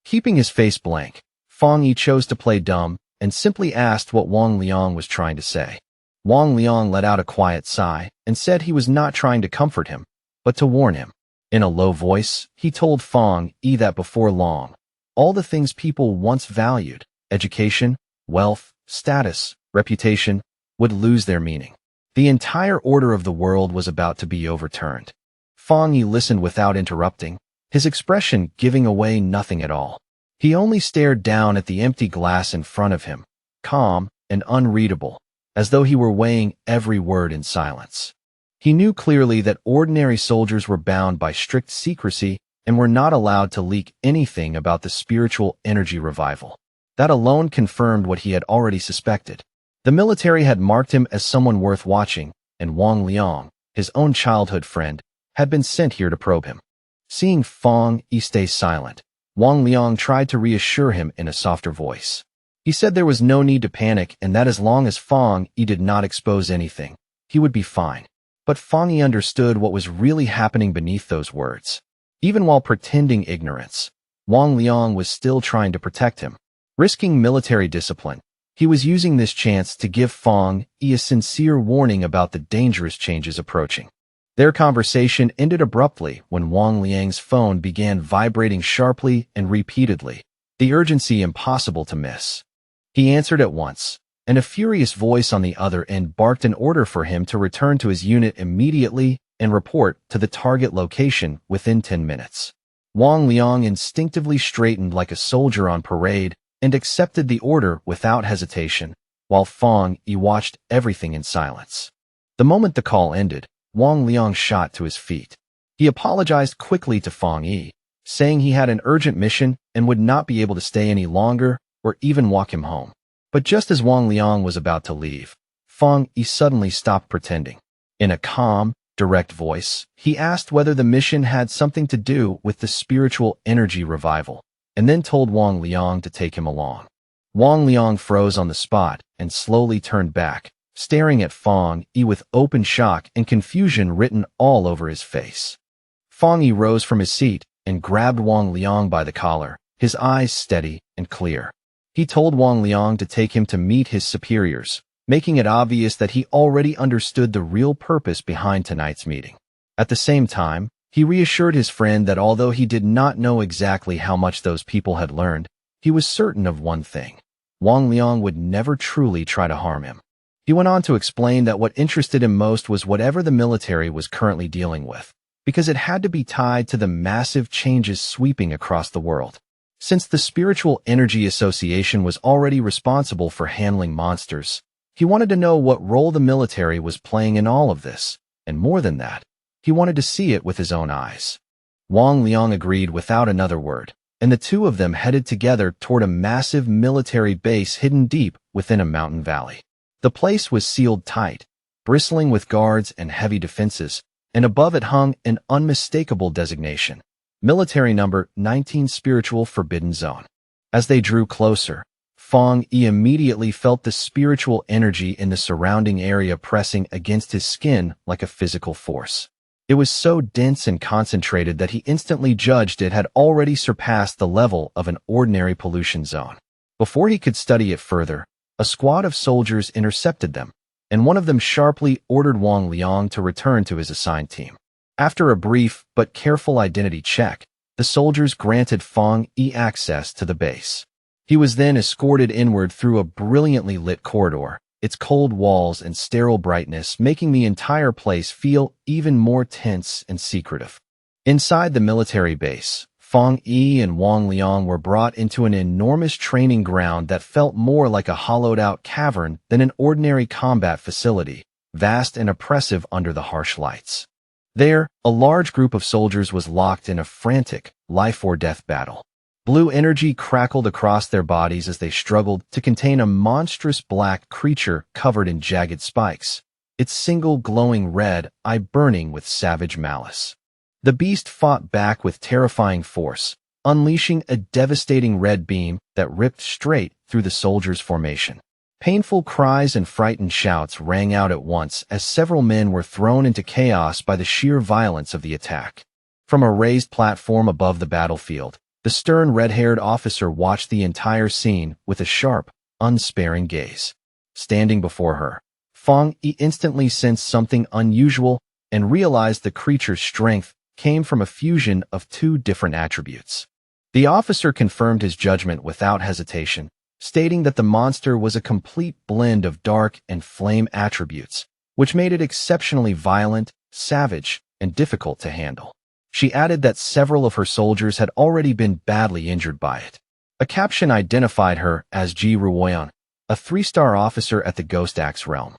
Keeping his face blank, Fang Yi chose to play dumb and simply asked what Wang Liang was trying to say. Wang Liang let out a quiet sigh and said he was not trying to comfort him, but to warn him. In a low voice, he told Fang Yi that before long, all the things people once valued, education, wealth, status, reputation, would lose their meaning. The entire order of the world was about to be overturned. Fang Yi listened without interrupting, his expression giving away nothing at all. He only stared down at the empty glass in front of him, calm and unreadable, as though he were weighing every word in silence. He knew clearly that ordinary soldiers were bound by strict secrecy and were not allowed to leak anything about the spiritual energy revival. That alone confirmed what he had already suspected. The military had marked him as someone worth watching, and Wang Liang, his own childhood friend, had been sent here to probe him. Seeing Fang Yi stay silent, Wang Liang tried to reassure him in a softer voice. He said there was no need to panic and that as long as Fang Yi did not expose anything, he would be fine. But Fang Yi understood what was really happening beneath those words. Even while pretending ignorance, Wang Liang was still trying to protect him. Risking military discipline, he was using this chance to give Fang Yi a sincere warning about the dangerous changes approaching. Their conversation ended abruptly when Wang Liang's phone began vibrating sharply and repeatedly, the urgency impossible to miss. He answered at once, and a furious voice on the other end barked an order for him to return to his unit immediately and report to the target location within 10 minutes. Wang Liang instinctively straightened like a soldier on parade and accepted the order without hesitation, while Fang Yi watched everything in silence. The moment the call ended, Wang Liang shot to his feet. He apologized quickly to Fang Yi, saying he had an urgent mission and would not be able to stay any longer or even walk him home. But just as Wang Liang was about to leave, Fang Yi suddenly stopped pretending. In a calm, direct voice, he asked whether the mission had something to do with the spiritual energy revival, and then told Wang Liang to take him along. Wang Liang froze on the spot and slowly turned back, staring at Fang Yi with open shock and confusion written all over his face. Fang Yi rose from his seat and grabbed Wang Liang by the collar, his eyes steady and clear. He told Wang Liang to take him to meet his superiors, making it obvious that he already understood the real purpose behind tonight's meeting. At the same time, he reassured his friend that although he did not know exactly how much those people had learned, he was certain of one thing: Wang Liang would never truly try to harm him. He went on to explain that what interested him most was whatever the military was currently dealing with, because it had to be tied to the massive changes sweeping across the world. Since the Spiritual Energy Association was already responsible for handling monsters, he wanted to know what role the military was playing in all of this, and more than that, he wanted to see it with his own eyes. Wang Liang agreed without another word, and the two of them headed together toward a massive military base hidden deep within a mountain valley. The place was sealed tight, bristling with guards and heavy defenses, and above it hung an unmistakable designation: Military Number 19 Spiritual Forbidden Zone. As they drew closer, Fang Yi immediately felt the spiritual energy in the surrounding area pressing against his skin like a physical force. It was so dense and concentrated that he instantly judged it had already surpassed the level of an ordinary pollution zone. Before he could study it further, a squad of soldiers intercepted them, and one of them sharply ordered Wang Liang to return to his assigned team. After a brief but careful identity check, the soldiers granted Fang Yi access to the base. He was then escorted inward through a brilliantly lit corridor, its cold walls and sterile brightness making the entire place feel even more tense and secretive. Inside the military base, Fang Yi and Wang Liang were brought into an enormous training ground that felt more like a hollowed-out cavern than an ordinary combat facility, vast and oppressive under the harsh lights. There, a large group of soldiers was locked in a frantic, life-or-death battle. Blue energy crackled across their bodies as they struggled to contain a monstrous black creature covered in jagged spikes, its single glowing red eye burning with savage malice. The beast fought back with terrifying force, unleashing a devastating red beam that ripped straight through the soldiers' formation. Painful cries and frightened shouts rang out at once as several men were thrown into chaos by the sheer violence of the attack. From a raised platform above the battlefield, the stern red-haired officer watched the entire scene with a sharp, unsparing gaze. Standing before her, Fang Yi instantly sensed something unusual and realized the creature's strength came from a fusion of two different attributes. The officer confirmed his judgment without hesitation, stating that the monster was a complete blend of dark and flame attributes, which made it exceptionally violent, savage, and difficult to handle. She added that several of her soldiers had already been badly injured by it. A caption identified her as Ji Ruoyan, a 3-star officer at the Ghost Axe realm.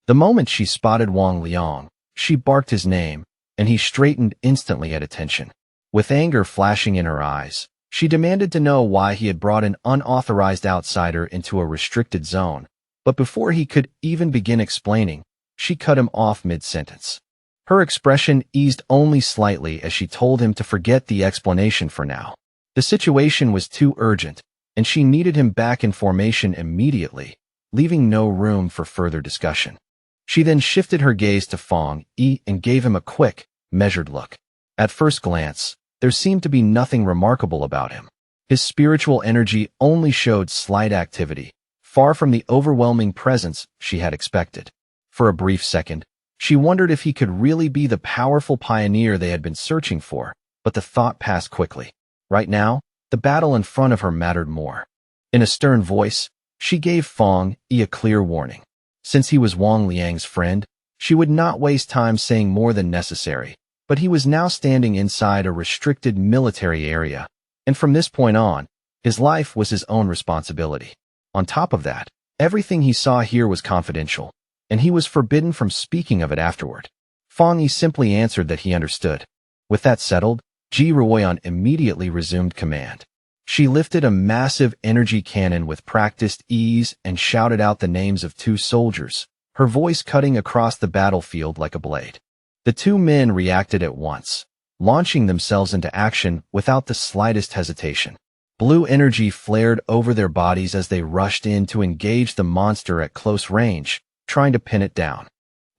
The moment she spotted Wang Liang, she barked his name, and he straightened instantly at attention. With anger flashing in her eyes, she demanded to know why he had brought an unauthorized outsider into a restricted zone, but before he could even begin explaining, she cut him off mid-sentence. Her expression eased only slightly as she told him to forget the explanation for now. The situation was too urgent, and she needed him back in formation immediately, leaving no room for further discussion. She then shifted her gaze to Fang Yi and gave him a quick, measured look. At first glance, there seemed to be nothing remarkable about him. His spiritual energy only showed slight activity, far from the overwhelming presence she had expected. For a brief second, she wondered if he could really be the powerful pioneer they had been searching for, but the thought passed quickly. Right now, the battle in front of her mattered more. In a stern voice, she gave Fang Yi a clear warning. Since he was Wang Liang's friend, she would not waste time saying more than necessary, but he was now standing inside a restricted military area, and from this point on, his life was his own responsibility. On top of that, everything he saw here was confidential, and he was forbidden from speaking of it afterward. Fang Yi simply answered that he understood. With that settled, Ji Ruoyan immediately resumed command. She lifted a massive energy cannon with practiced ease and shouted out the names of 2 soldiers, her voice cutting across the battlefield like a blade. The 2 men reacted at once, launching themselves into action without the slightest hesitation. Blue energy flared over their bodies as they rushed in to engage the monster at close range, trying to pin it down.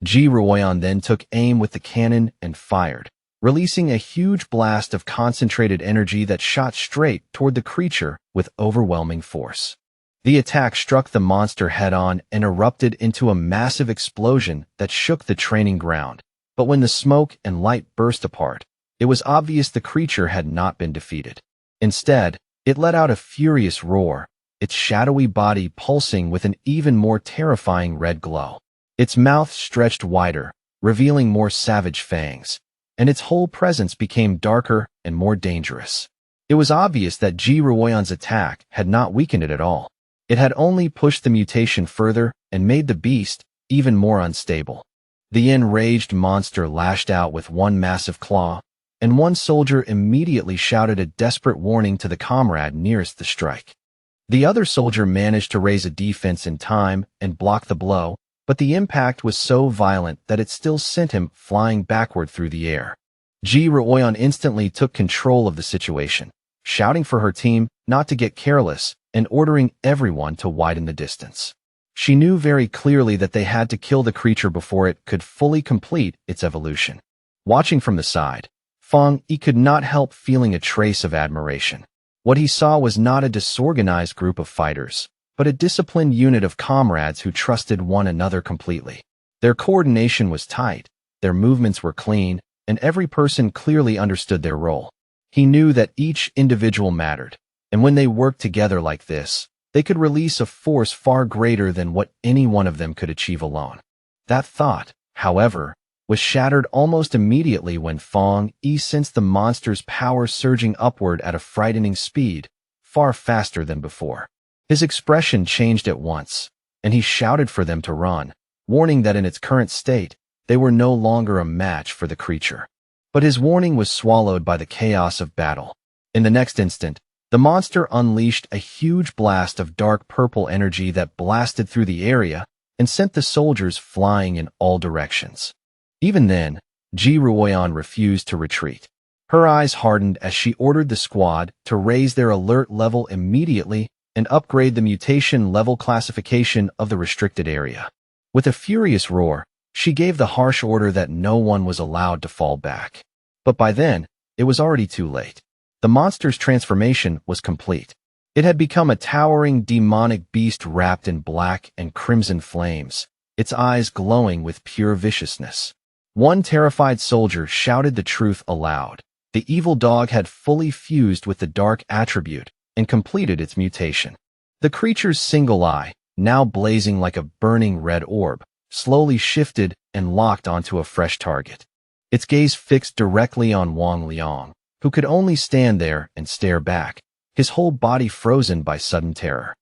Ji Ruoyan then took aim with the cannon and fired, releasing a huge blast of concentrated energy that shot straight toward the creature with overwhelming force. The attack struck the monster head-on and erupted into a massive explosion that shook the training ground. But when the smoke and light burst apart, it was obvious the creature had not been defeated. Instead, it let out a furious roar, its shadowy body pulsing with an even more terrifying red glow. Its mouth stretched wider, revealing more savage fangs, and its whole presence became darker and more dangerous. It was obvious that Ji Ruoyan's attack had not weakened it at all. It had only pushed the mutation further and made the beast even more unstable. The enraged monster lashed out with one massive claw, and one soldier immediately shouted a desperate warning to the comrade nearest the strike. The other soldier managed to raise a defense in time and block the blow, but the impact was so violent that it still sent him flying backward through the air. Ji Ruoyan instantly took control of the situation, shouting for her team not to get careless and ordering everyone to widen the distance. She knew very clearly that they had to kill the creature before it could fully complete its evolution. Watching from the side, Fang Yi could not help feeling a trace of admiration. What he saw was not a disorganized group of fighters, but a disciplined unit of comrades who trusted one another completely. Their coordination was tight, their movements were clean, and every person clearly understood their role. He knew that each individual mattered, and when they worked together like this, they could release a force far greater than what any one of them could achieve alone. That thought, however, was shattered almost immediately when Fang Yi sensed the monster's power surging upward at a frightening speed, far faster than before. His expression changed at once, and he shouted for them to run, warning that in its current state, they were no longer a match for the creature. But his warning was swallowed by the chaos of battle. In the next instant, the monster unleashed a huge blast of dark purple energy that blasted through the area and sent the soldiers flying in all directions. Even then, Ji Ruoyan refused to retreat. Her eyes hardened as she ordered the squad to raise their alert level immediately and upgrade the mutation level classification of the restricted area. With a furious roar, she gave the harsh order that no one was allowed to fall back. But by then, it was already too late. The monster's transformation was complete. It had become a towering demonic beast wrapped in black and crimson flames, its eyes glowing with pure viciousness. One terrified soldier shouted the truth aloud. The evil dog had fully fused with the dark attribute and completed its mutation. The creature's single eye, now blazing like a burning red orb, slowly shifted and locked onto a fresh target. Its gaze fixed directly on Wang Liang, who could only stand there and stare back, his whole body frozen by sudden terror.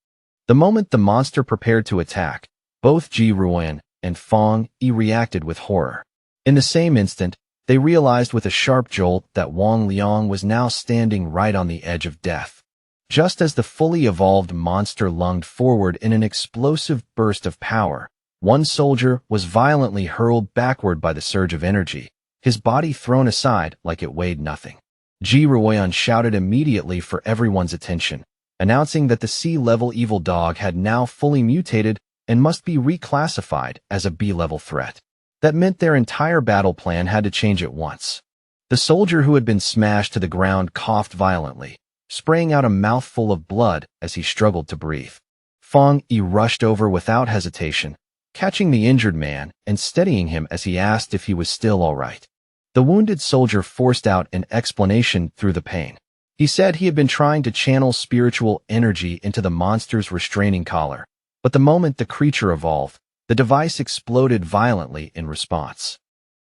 The moment the monster prepared to attack, both Ji Ruoyan and Fang Yi reacted with horror. In the same instant, they realized with a sharp jolt that Wang Liang was now standing right on the edge of death. Just as the fully evolved monster lunged forward in an explosive burst of power, one soldier was violently hurled backward by the surge of energy, his body thrown aside like it weighed nothing. Ji Ruoyan shouted immediately for everyone's attention, announcing that the C-level evil dog had now fully mutated and must be reclassified as a B-level threat. That meant their entire battle plan had to change at once. The soldier who had been smashed to the ground coughed violently, spraying out a mouthful of blood as he struggled to breathe. Fang Yi rushed over without hesitation, catching the injured man and steadying him as he asked if he was still all right. The wounded soldier forced out an explanation through the pain. He said he had been trying to channel spiritual energy into the monster's restraining collar, but the moment the creature evolved, the device exploded violently in response.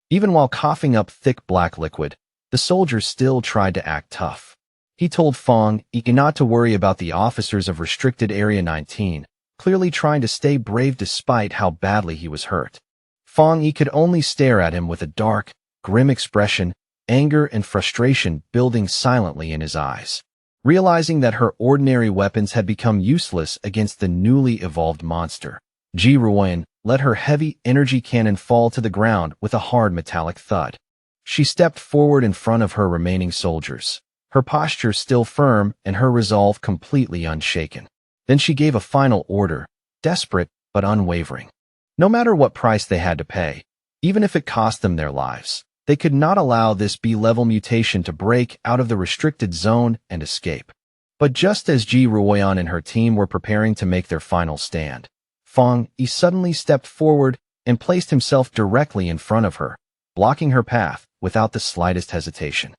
Even while coughing up thick black liquid, the soldier still tried to act tough. He told Fang Yi not to worry about the officers of Restricted Area 19, clearly trying to stay brave despite how badly he was hurt. Fang Yi could only stare at him with a dark, grim expression, anger and frustration building silently in his eyes. Realizing that her ordinary weapons had become useless against the newly evolved monster, Ji Ruoyan let her heavy energy cannon fall to the ground with a hard metallic thud. She stepped forward in front of her remaining soldiers, her posture still firm and her resolve completely unshaken. Then she gave a final order, desperate but unwavering. No matter what price they had to pay, even if it cost them their lives, they could not allow this B-level mutation to break out of the restricted zone and escape. But just as Ji Ruoyan and her team were preparing to make their final stand, Fang Yi suddenly stepped forward and placed himself directly in front of her, blocking her path without the slightest hesitation.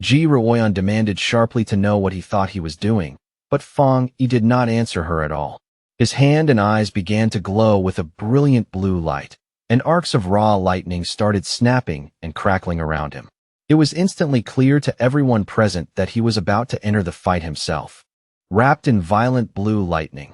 Ji Ruoyan demanded sharply to know what he thought he was doing, but Fang Yi did not answer her at all. His hand and eyes began to glow with a brilliant blue light, and arcs of raw lightning started snapping and crackling around him. It was instantly clear to everyone present that he was about to enter the fight himself. Wrapped in violent blue lightning,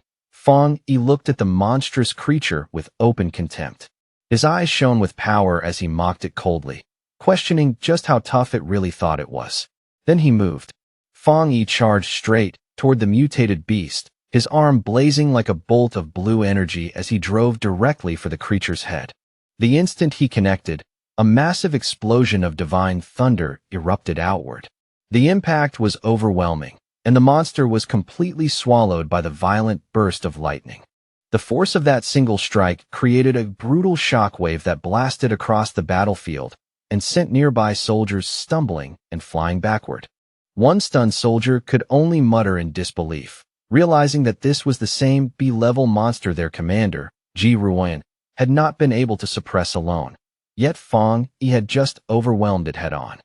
Fang Yi looked at the monstrous creature with open contempt. His eyes shone with power as he mocked it coldly, questioning just how tough it really thought it was. Then he moved. Fang Yi charged straight toward the mutated beast, his arm blazing like a bolt of blue energy as he drove directly for the creature's head. The instant he connected, a massive explosion of divine thunder erupted outward. The impact was overwhelming, and the monster was completely swallowed by the violent burst of lightning. The force of that single strike created a brutal shockwave that blasted across the battlefield, and sent nearby soldiers stumbling and flying backward. One stunned soldier could only mutter in disbelief, realizing that this was the same B-level monster their commander, Ji Ruoyan, had not been able to suppress alone. Yet Fang Yi had just overwhelmed it head-on.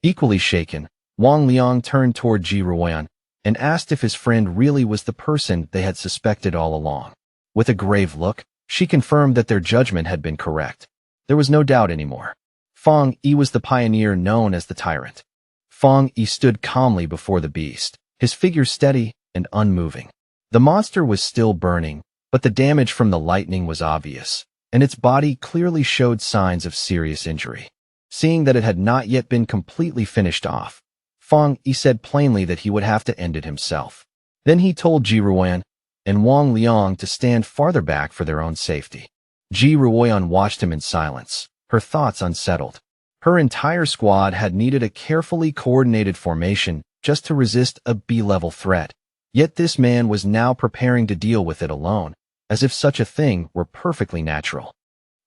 Equally shaken, Wang Liang turned toward Ji Ruoyan and asked if his friend really was the person they had suspected all along. With a grave look, she confirmed that their judgment had been correct. There was no doubt anymore. Fang Yi was the pioneer known as the Tyrant. Fang Yi stood calmly before the beast, his figure steady and unmoving. The monster was still burning, but the damage from the lightning was obvious, and its body clearly showed signs of serious injury. Seeing that it had not yet been completely finished off, Fang Yi said plainly that he would have to end it himself. Then he told Ji Ruoyan and Wang Liang to stand farther back for their own safety. Ji Ruoyan watched him in silence, her thoughts unsettled. Her entire squad had needed a carefully coordinated formation just to resist a B-level threat. Yet this man was now preparing to deal with it alone, as if such a thing were perfectly natural.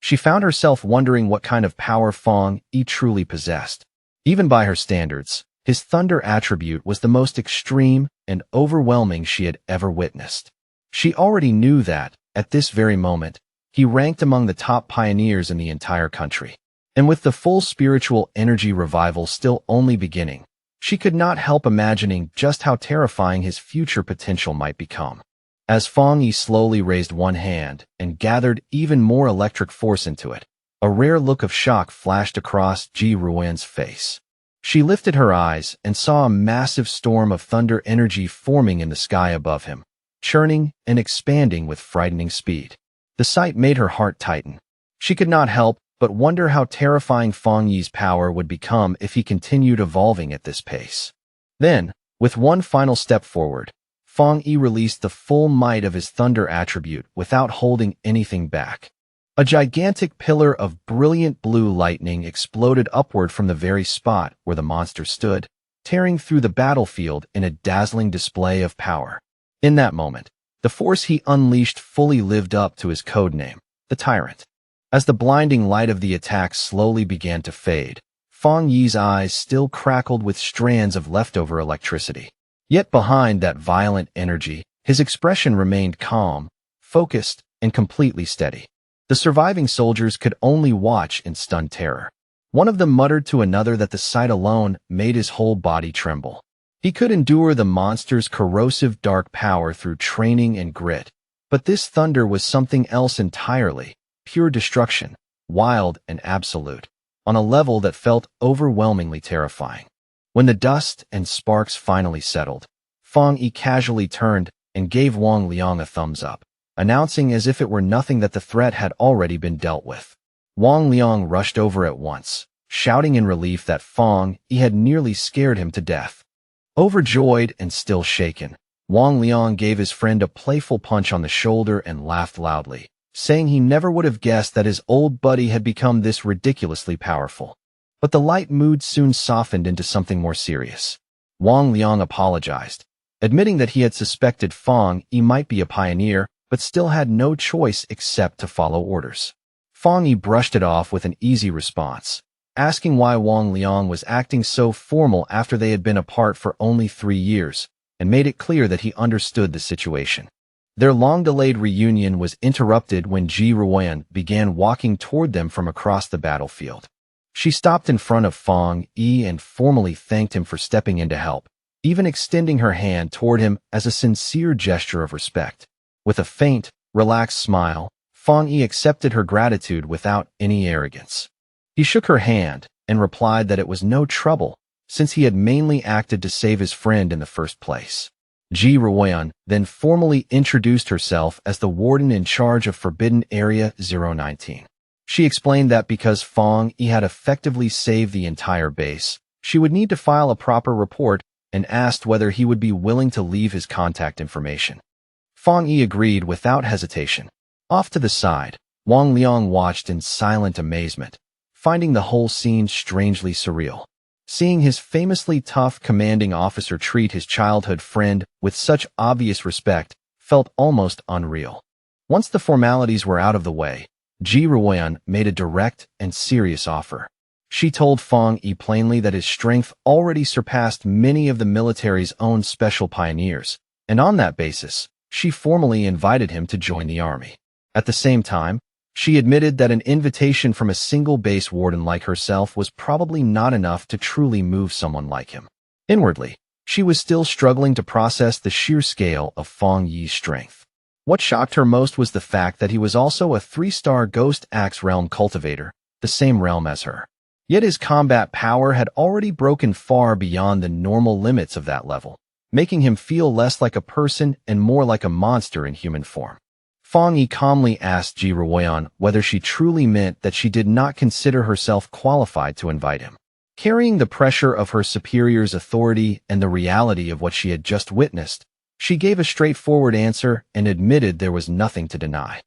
She found herself wondering what kind of power Fang Yi truly possessed. Even by her standards, his thunder attribute was the most extreme and overwhelming she had ever witnessed. She already knew that, at this very moment, he ranked among the top pioneers in the entire country. And with the full spiritual energy revival still only beginning, she could not help imagining just how terrifying his future potential might become. As Fang Yi slowly raised one hand and gathered even more electric force into it, a rare look of shock flashed across Ji Ruoyan's face. She lifted her eyes and saw a massive storm of thunder energy forming in the sky above him, churning and expanding with frightening speed. The sight made her heart tighten. She could not help but wonder how terrifying Fang Yi's power would become if he continued evolving at this pace. Then, with one final step forward, Fang Yi released the full might of his thunder attribute without holding anything back. A gigantic pillar of brilliant blue lightning exploded upward from the very spot where the monster stood, tearing through the battlefield in a dazzling display of power. In that moment, the force he unleashed fully lived up to his codename, the Tyrant. As the blinding light of the attack slowly began to fade, Fang Yi's eyes still crackled with strands of leftover electricity. Yet behind that violent energy, his expression remained calm, focused, and completely steady. The surviving soldiers could only watch in stunned terror. One of them muttered to another that the sight alone made his whole body tremble. He could endure the monster's corrosive dark power through training and grit, but this thunder was something else entirely, pure destruction, wild and absolute, on a level that felt overwhelmingly terrifying. When the dust and sparks finally settled, Fang Yi casually turned and gave Wang Liang a thumbs up, announcing as if it were nothing that the threat had already been dealt with. Wang Liang rushed over at once, shouting in relief that Fang Yi had nearly scared him to death. Overjoyed and still shaken, Wang Liang gave his friend a playful punch on the shoulder and laughed loudly, saying he never would have guessed that his old buddy had become this ridiculously powerful. But the light mood soon softened into something more serious. Wang Liang apologized, admitting that he had suspected Fang Yi might be a pioneer, but still had no choice except to follow orders. Fang Yi brushed it off with an easy response, asking why Wang Liang was acting so formal after they had been apart for only 3 years, and made it clear that he understood the situation. Their long-delayed reunion was interrupted when Ji Ruoyan began walking toward them from across the battlefield. She stopped in front of Fang Yi and formally thanked him for stepping in to help, even extending her hand toward him as a sincere gesture of respect. With a faint, relaxed smile, Fang Yi accepted her gratitude without any arrogance. He shook her hand and replied that it was no trouble, since he had mainly acted to save his friend in the first place. Ji Ruoyan then formally introduced herself as the warden in charge of Forbidden Area 019. She explained that because Fang Yi had effectively saved the entire base, she would need to file a proper report, and asked whether he would be willing to leave his contact information. Fang Yi agreed without hesitation. Off to the side, Wang Liang watched in silent amazement, finding the whole scene strangely surreal. Seeing his famously tough commanding officer treat his childhood friend with such obvious respect felt almost unreal. Once the formalities were out of the way, Ji Ruoyan made a direct and serious offer. She told Fang Yi plainly that his strength already surpassed many of the military's own special pioneers, and on that basis, she formally invited him to join the army. At the same time, she admitted that an invitation from a single base warden like herself was probably not enough to truly move someone like him. Inwardly, she was still struggling to process the sheer scale of Fang Yi's strength. What shocked her most was the fact that he was also a 3-star Ghost Axe Realm cultivator, the same realm as her. Yet his combat power had already broken far beyond the normal limits of that level, making him feel less like a person and more like a monster in human form. Fang Yi calmly asked Ji Ruoyan whether she truly meant that she did not consider herself qualified to invite him. Carrying the pressure of her superior's authority and the reality of what she had just witnessed, she gave a straightforward answer and admitted there was nothing to deny.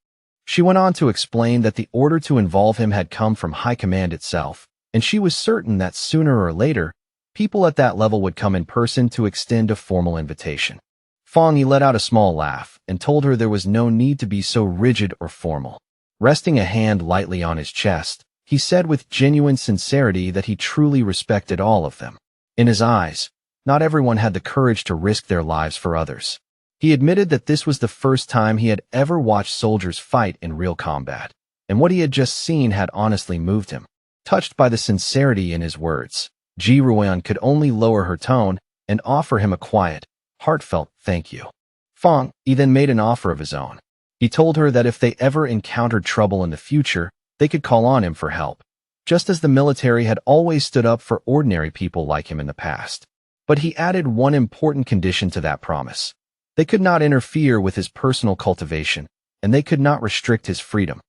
She went on to explain that the order to involve him had come from High Command itself, and she was certain that sooner or later, people at that level would come in person to extend a formal invitation. Fang Yi let out a small laugh and told her there was no need to be so rigid or formal. Resting a hand lightly on his chest, he said with genuine sincerity that he truly respected all of them. In his eyes, not everyone had the courage to risk their lives for others. He admitted that this was the first time he had ever watched soldiers fight in real combat, and what he had just seen had honestly moved him. Touched by the sincerity in his words, Ji Ruoyan could only lower her tone and offer him a quiet, heartfelt thank you. Fang Yi then made an offer of his own. He told her that if they ever encountered trouble in the future, they could call on him for help, just as the military had always stood up for ordinary people like him in the past. But he added one important condition to that promise. They could not interfere with his personal cultivation, and they could not restrict his freedom.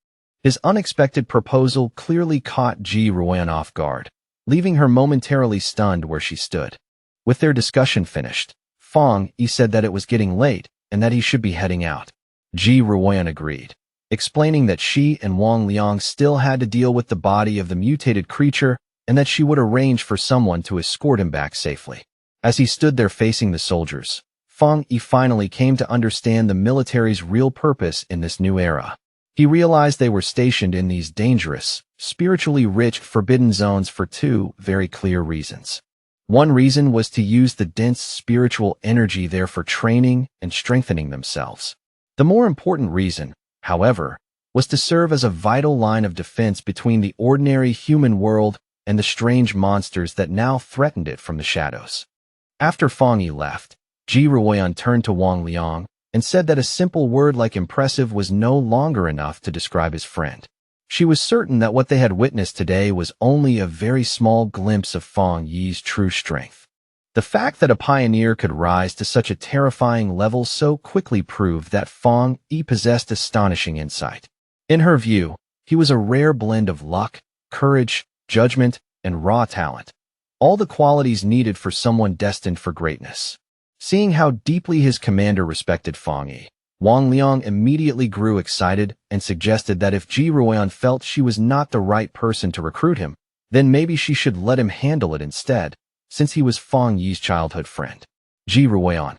His unexpected proposal clearly caught Ji Ruoyan off guard, leaving her momentarily stunned where she stood. With their discussion finished, Fang Yi said that it was getting late and that he should be heading out. Ji Ruoyan agreed, explaining that she and Wang Liang still had to deal with the body of the mutated creature and that she would arrange for someone to escort him back safely. As he stood there facing the soldiers, Fang Yi finally came to understand the military's real purpose in this new era. He realized they were stationed in these dangerous, spiritually rich forbidden zones for two very clear reasons. One reason was to use the dense spiritual energy there for training and strengthening themselves. The more important reason, however, was to serve as a vital line of defense between the ordinary human world and the strange monsters that now threatened it from the shadows. After Fang Yi left, Ji Ruoyan turned to Wang Liang and said that a simple word like impressive was no longer enough to describe his friend. She was certain that what they had witnessed today was only a very small glimpse of Fang Yi's true strength. The fact that a pioneer could rise to such a terrifying level so quickly proved that Fang Yi possessed astonishing insight. In her view, he was a rare blend of luck, courage, judgment, and raw talent, all the qualities needed for someone destined for greatness. Seeing how deeply his commander respected Fang Yi, Wang Liang immediately grew excited and suggested that if Ji Ruoyan felt she was not the right person to recruit him, then maybe she should let him handle it instead, since he was Fang Yi's childhood friend. Ji Ruoyan,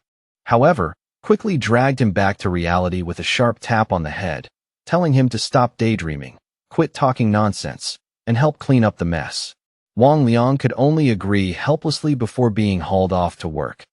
however, quickly dragged him back to reality with a sharp tap on the head, telling him to stop daydreaming, quit talking nonsense, and help clean up the mess. Wang Liang could only agree helplessly before being hauled off to work.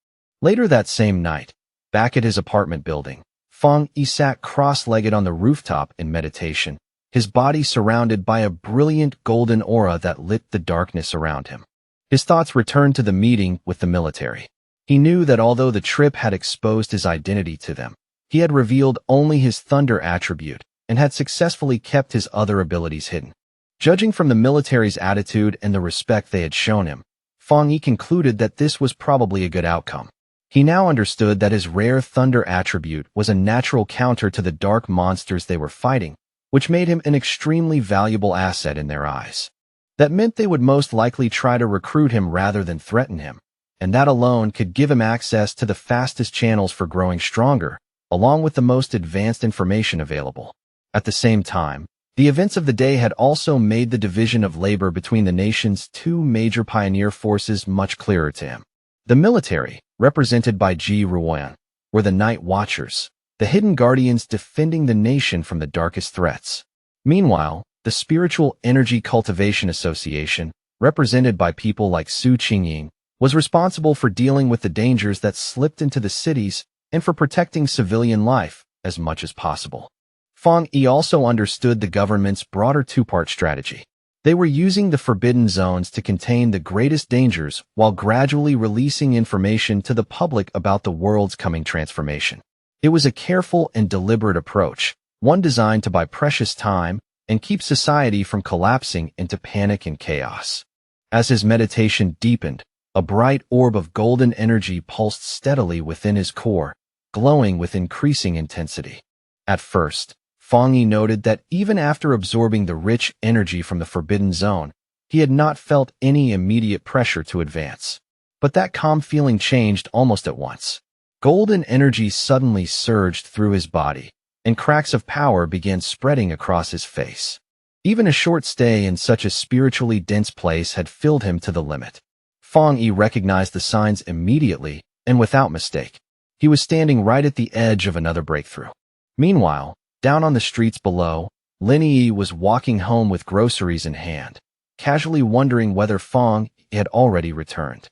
Later that same night, back at his apartment building, Fang Yi sat cross-legged on the rooftop in meditation, his body surrounded by a brilliant golden aura that lit the darkness around him. His thoughts returned to the meeting with the military. He knew that although the trip had exposed his identity to them, he had revealed only his thunder attribute and had successfully kept his other abilities hidden. Judging from the military's attitude and the respect they had shown him, Fang Yi concluded that this was probably a good outcome. He now understood that his rare thunder attribute was a natural counter to the dark monsters they were fighting, which made him an extremely valuable asset in their eyes. That meant they would most likely try to recruit him rather than threaten him, and that alone could give him access to the fastest channels for growing stronger, along with the most advanced information available. At the same time, the events of the day had also made the division of labor between the nation's two major pioneer forces much clearer to him. The military, represented by Ji Ruoyan, were the Night Watchers, the hidden guardians defending the nation from the darkest threats. Meanwhile, the Spiritual Energy Cultivation Association, represented by people like Su Qingying, was responsible for dealing with the dangers that slipped into the cities and for protecting civilian life as much as possible. Fang Yi also understood the government's broader two-part strategy. They were using the forbidden zones to contain the greatest dangers while gradually releasing information to the public about the world's coming transformation. It was a careful and deliberate approach, one designed to buy precious time and keep society from collapsing into panic and chaos. As his meditation deepened, a bright orb of golden energy pulsed steadily within his core, glowing with increasing intensity. At first, Fang Yi noted that even after absorbing the rich energy from the Forbidden Zone, he had not felt any immediate pressure to advance. But that calm feeling changed almost at once. Golden energy suddenly surged through his body, and cracks of power began spreading across his face. Even a short stay in such a spiritually dense place had filled him to the limit. Fang Yi recognized the signs immediately and without mistake. He was standing right at the edge of another breakthrough. Meanwhile, down on the streets below, Lin Yi was walking home with groceries in hand, casually wondering whether Fang had already returned.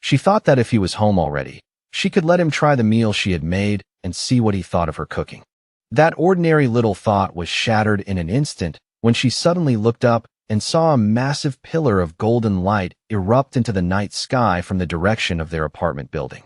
She thought that if he was home already, she could let him try the meal she had made and see what he thought of her cooking. That ordinary little thought was shattered in an instant when she suddenly looked up and saw a massive pillar of golden light erupt into the night sky from the direction of their apartment building.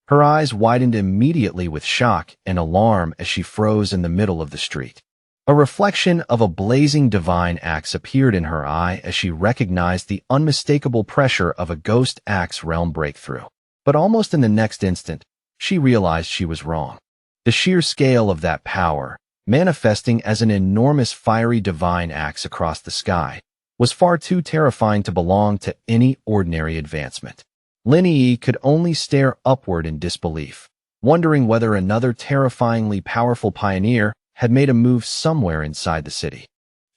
Her eyes widened immediately with shock and alarm as she froze in the middle of the street. A reflection of a blazing divine axe appeared in her eye as she recognized the unmistakable pressure of a ghost axe realm breakthrough. But almost in the next instant, she realized she was wrong. The sheer scale of that power, manifesting as an enormous fiery divine axe across the sky, was far too terrifying to belong to any ordinary advancement. Lin Yi could only stare upward in disbelief, wondering whether another terrifyingly powerful pioneer had made a move somewhere inside the city.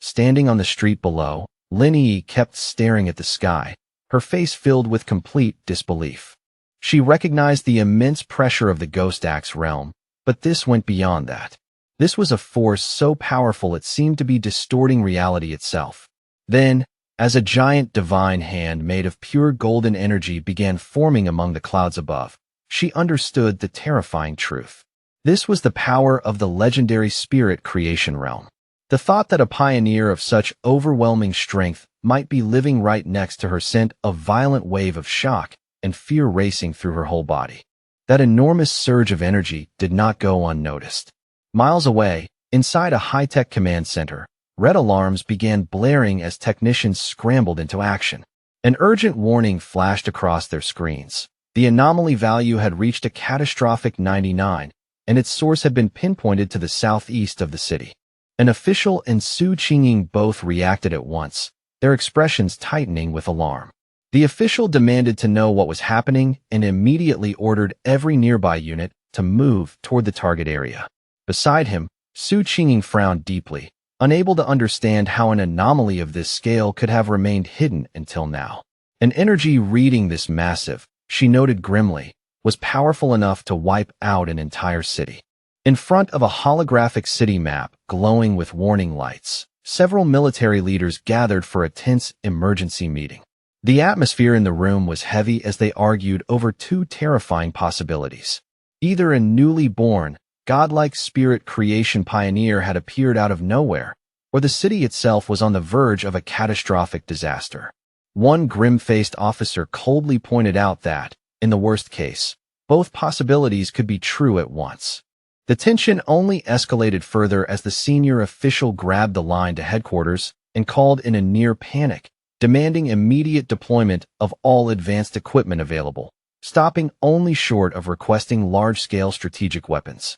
Standing on the street below, Lin Yi kept staring at the sky, her face filled with complete disbelief. She recognized the immense pressure of the Ghost Axe realm, but this went beyond that. This was a force so powerful it seemed to be distorting reality itself. Then, as a giant divine hand made of pure golden energy began forming among the clouds above, she understood the terrifying truth. This was the power of the legendary spirit creation realm. The thought that a pioneer of such overwhelming strength might be living right next to her sent a violent wave of shock and fear racing through her whole body. That enormous surge of energy did not go unnoticed. Miles away, inside a high-tech command center, red alarms began blaring as technicians scrambled into action. An urgent warning flashed across their screens. The anomaly value had reached a catastrophic 99, and its source had been pinpointed to the southeast of the city. An official and Su Qingying both reacted at once, their expressions tightening with alarm. The official demanded to know what was happening and immediately ordered every nearby unit to move toward the target area. Beside him, Su Qingying frowned deeply, unable to understand how an anomaly of this scale could have remained hidden until now. An energy reading this massive, she noted grimly, was powerful enough to wipe out an entire city. In front of a holographic city map glowing with warning lights, several military leaders gathered for a tense emergency meeting. The atmosphere in the room was heavy as they argued over two terrifying possibilities. Either a newly born, godlike spirit creation pioneer had appeared out of nowhere, or the city itself was on the verge of a catastrophic disaster. One grim-faced officer coldly pointed out that, in the worst case, both possibilities could be true at once. The tension only escalated further as the senior official grabbed the line to headquarters and called in a near panic, demanding immediate deployment of all advanced equipment available, stopping only short of requesting large-scale strategic weapons.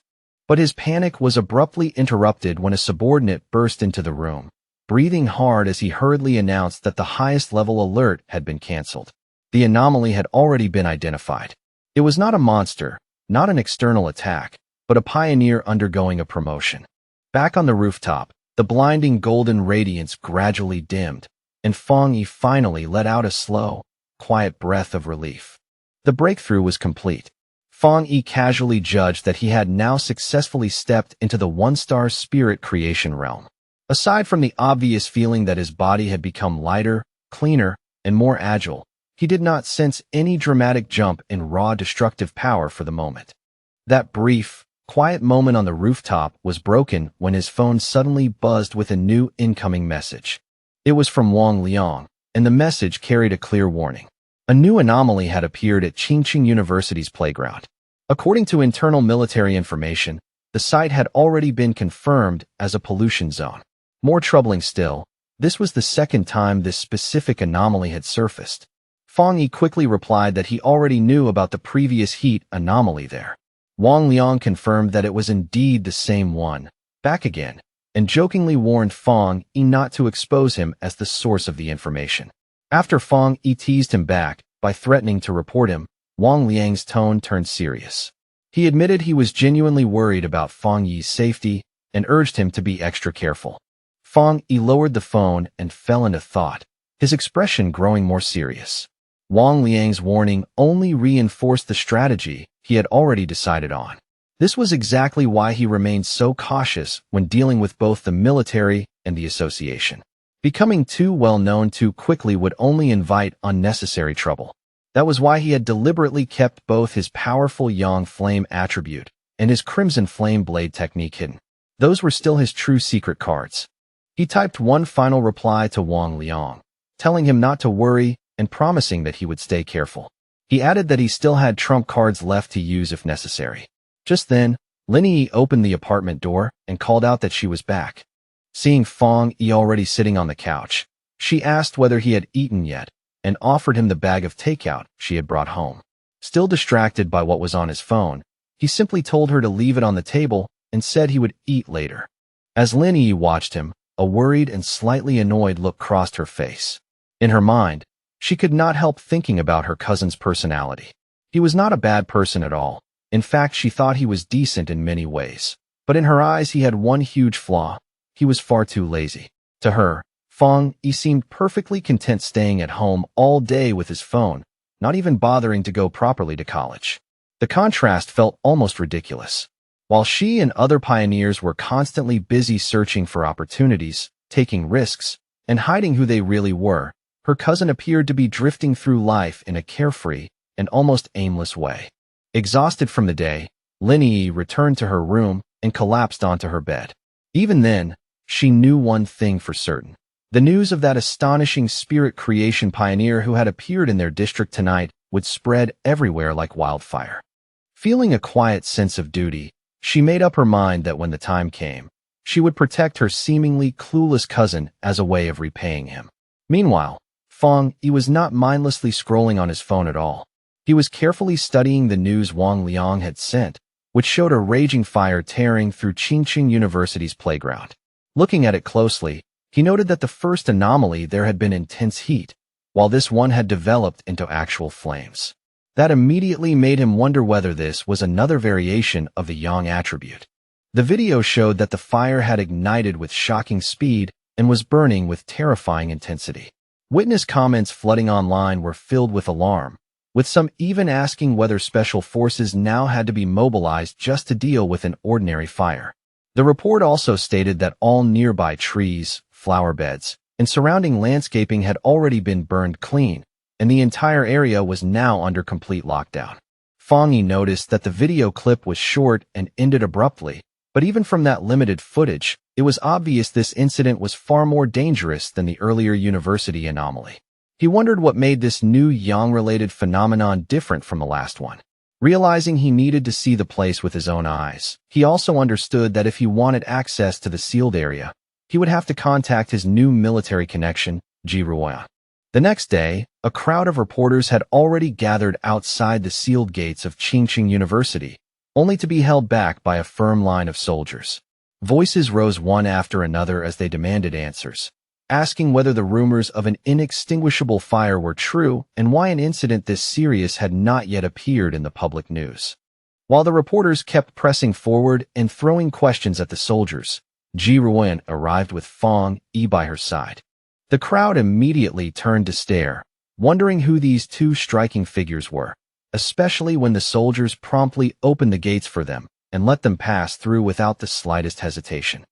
But his panic was abruptly interrupted when a subordinate burst into the room, breathing hard as he hurriedly announced that the highest-level alert had been canceled. The anomaly had already been identified. It was not a monster, not an external attack, but a pioneer undergoing a promotion. Back on the rooftop, the blinding golden radiance gradually dimmed, and Fang Yi finally let out a slow, quiet breath of relief. The breakthrough was complete. Fang Yi casually judged that he had now successfully stepped into the one-star spirit creation realm. Aside from the obvious feeling that his body had become lighter, cleaner, and more agile. He did not sense any dramatic jump in raw destructive power for the moment. That brief, quiet moment on the rooftop was broken when his phone suddenly buzzed with a new incoming message. It was from Wang Liang, and the message carried a clear warning. A new anomaly had appeared at Qingqing University's playground. According to internal military information, the site had already been confirmed as a pollution zone. More troubling still, this was the second time this specific anomaly had surfaced. Fang Yi quickly replied that he already knew about the previous heat anomaly there. Wang Liang confirmed that it was indeed the same one, back again, and jokingly warned Fang Yi not to expose him as the source of the information. After Fang Yi teased him back by threatening to report him, Wang Liang's tone turned serious. He admitted he was genuinely worried about Fang Yi's safety and urged him to be extra careful. Fang Yi lowered the phone and fell into thought, his expression growing more serious. Wang Liang's warning only reinforced the strategy he had already decided on. This was exactly why he remained so cautious when dealing with both the military and the association. Becoming too well known too quickly would only invite unnecessary trouble. That was why he had deliberately kept both his powerful Yang Flame attribute and his Crimson Flame Blade technique hidden. Those were still his true secret cards. He typed one final reply to Wang Liang, telling him not to worry and promising that he would stay careful. He added that he still had trump cards left to use if necessary. Just then, Lin Yi opened the apartment door and called out that she was back. Seeing Fang Yi already sitting on the couch, she asked whether he had eaten yet and offered him the bag of takeout she had brought home. Still distracted by what was on his phone, he simply told her to leave it on the table and said he would eat later. As Lin Yi watched him, a worried and slightly annoyed look crossed her face. In her mind, she could not help thinking about her cousin's personality. He was not a bad person at all. In fact, she thought he was decent in many ways. But in her eyes, he had one huge flaw. He was far too lazy. To her, Fang Yi seemed perfectly content staying at home all day with his phone, not even bothering to go properly to college. The contrast felt almost ridiculous. While she and other pioneers were constantly busy searching for opportunities, taking risks, and hiding who they really were, her cousin appeared to be drifting through life in a carefree and almost aimless way. Exhausted from the day, Lin Yi returned to her room and collapsed onto her bed. Even then, she knew one thing for certain. The news of that astonishing spirit creation pioneer who had appeared in their district tonight would spread everywhere like wildfire. Feeling a quiet sense of duty, she made up her mind that when the time came, she would protect her seemingly clueless cousin as a way of repaying him. Meanwhile, Fang Yi was not mindlessly scrolling on his phone at all. He was carefully studying the news Wang Liang had sent, which showed a raging fire tearing through Qingqing University's playground. Looking at it closely, he noted that the first anomaly there had been intense heat, while this one had developed into actual flames. That immediately made him wonder whether this was another variation of the Yang attribute. The video showed that the fire had ignited with shocking speed and was burning with terrifying intensity. Witness comments flooding online were filled with alarm, with some even asking whether special forces now had to be mobilized just to deal with an ordinary fire. The report also stated that all nearby trees, flower beds, and surrounding landscaping had already been burned clean, and the entire area was now under complete lockdown. Fang Yi noticed that the video clip was short and ended abruptly, but even from that limited footage, it was obvious this incident was far more dangerous than the earlier university anomaly. He wondered what made this new Yang-related phenomenon different from the last one. Realizing he needed to see the place with his own eyes, he also understood that if he wanted access to the sealed area, he would have to contact his new military connection, Ji Ruoyan. The next day, a crowd of reporters had already gathered outside the sealed gates of Qingqing University, only to be held back by a firm line of soldiers. Voices rose one after another as they demanded answers, asking whether the rumors of an inextinguishable fire were true and why an incident this serious had not yet appeared in the public news. While the reporters kept pressing forward and throwing questions at the soldiers, Ji Ruoyan arrived with Fang Yi by her side. The crowd immediately turned to stare, wondering who these two striking figures were, especially when the soldiers promptly opened the gates for them and let them pass through without the slightest hesitation.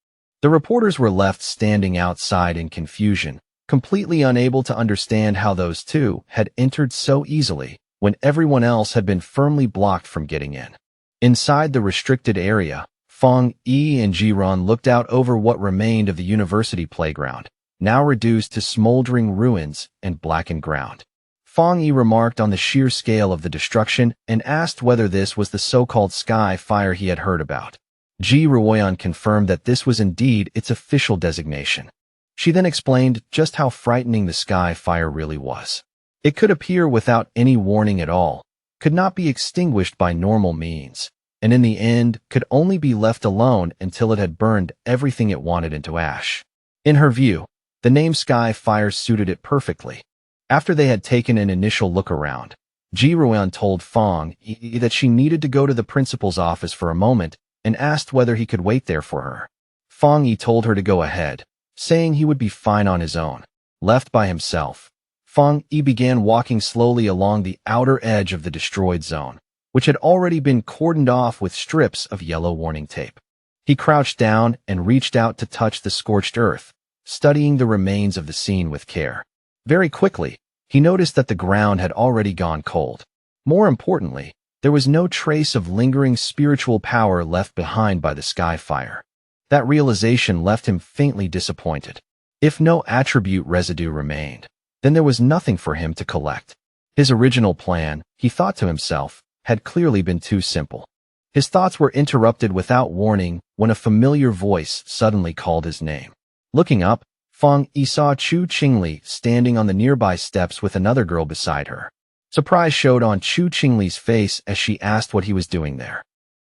The reporters were left standing outside in confusion, completely unable to understand how those two had entered so easily when everyone else had been firmly blocked from getting in. Inside the restricted area, Fong Yi and Jiran looked out over what remained of the university playground, now reduced to smoldering ruins and blackened ground. Fong Yi remarked on the sheer scale of the destruction and asked whether this was the so-called sky fire he had heard about. Ji Ruoyan confirmed that this was indeed its official designation. She then explained just how frightening the sky fire really was. It could appear without any warning at all, could not be extinguished by normal means, and in the end could only be left alone until it had burned everything it wanted into ash. In her view, the name Sky Fire suited it perfectly. After they had taken an initial look around, Ji Ruoyan told Fong Yi that she needed to go to the principal's office for a moment and asked whether he could wait there for her. Fong Yi told her to go ahead, saying he would be fine on his own. Left by himself, Fong Yi began walking slowly along the outer edge of the destroyed zone, which had already been cordoned off with strips of yellow warning tape. He crouched down and reached out to touch the scorched earth, studying the remains of the scene with care. Very quickly, he noticed that the ground had already gone cold. More importantly, there was no trace of lingering spiritual power left behind by the sky fire. That realization left him faintly disappointed. If no attribute residue remained, then there was nothing for him to collect. His original plan, he thought to himself, had clearly been too simple. His thoughts were interrupted without warning when a familiar voice suddenly called his name. Looking up, Fong Yi saw Chu Qingli standing on the nearby steps with another girl beside her. Surprise showed on Chu Qingli's face as she asked what he was doing there.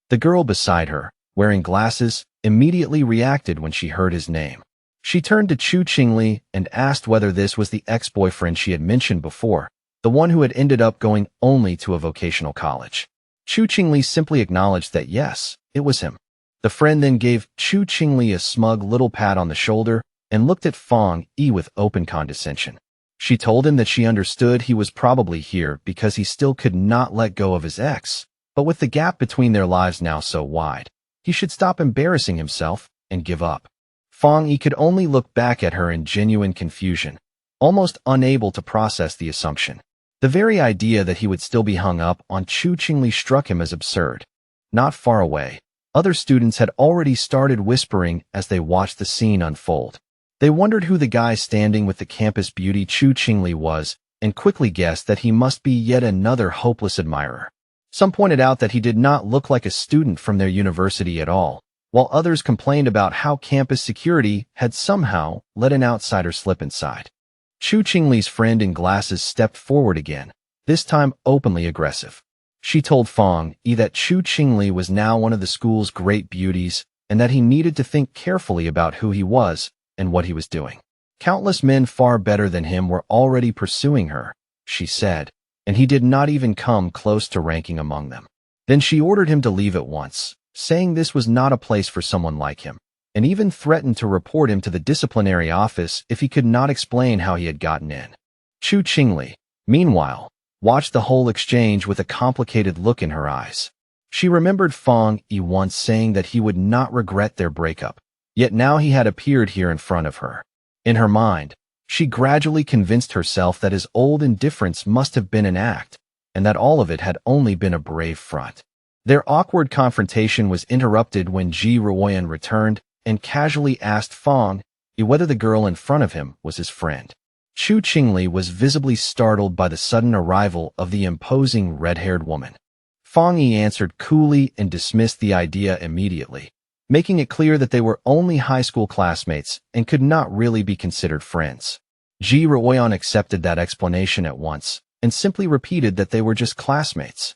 The girl beside her, wearing glasses, immediately reacted when she heard his name. She turned to Chu Qingli and asked whether this was the ex-boyfriend she had mentioned before, the one who had ended up going only to a vocational college. Chu Qingli simply acknowledged that yes, it was him. The friend then gave Chu Qingli a smug little pat on the shoulder and looked at Fong Yi with open condescension. She told him that she understood he was probably here because he still could not let go of his ex, but with the gap between their lives now so wide, he should stop embarrassing himself and give up. Fong Yi could only look back at her in genuine confusion, almost unable to process the assumption. The very idea that he would still be hung up on Chu Qingli struck him as absurd. Not far away, other students had already started whispering as they watched the scene unfold. They wondered who the guy standing with the campus beauty Chu Qingli was and quickly guessed that he must be yet another hopeless admirer. Some pointed out that he did not look like a student from their university at all, while others complained about how campus security had somehow let an outsider slip inside. Chu Qingli's friend in glasses stepped forward again, this time openly aggressive. She told Fong Yi that Chu Qingli was now one of the school's great beauties and that he needed to think carefully about who he was and what he was doing. Countless men far better than him were already pursuing her, she said, and he did not even come close to ranking among them. Then she ordered him to leave at once, saying this was not a place for someone like him, and even threatened to report him to the disciplinary office if he could not explain how he had gotten in. Chu Qingli, meanwhile, watched the whole exchange with a complicated look in her eyes. She remembered Fong Yi once saying that he would not regret their breakup, yet now he had appeared here in front of her. In her mind, she gradually convinced herself that his old indifference must have been an act, and that all of it had only been a brave front. Their awkward confrontation was interrupted when Ji Ruoyan returned and casually asked Fong Yi whether the girl in front of him was his friend. Chu Qingli was visibly startled by the sudden arrival of the imposing red-haired woman. Fong Yi answered coolly and dismissed the idea immediately, making it clear that they were only high school classmates and could not really be considered friends. Ji Ruoyan accepted that explanation at once and simply repeated that they were just classmates.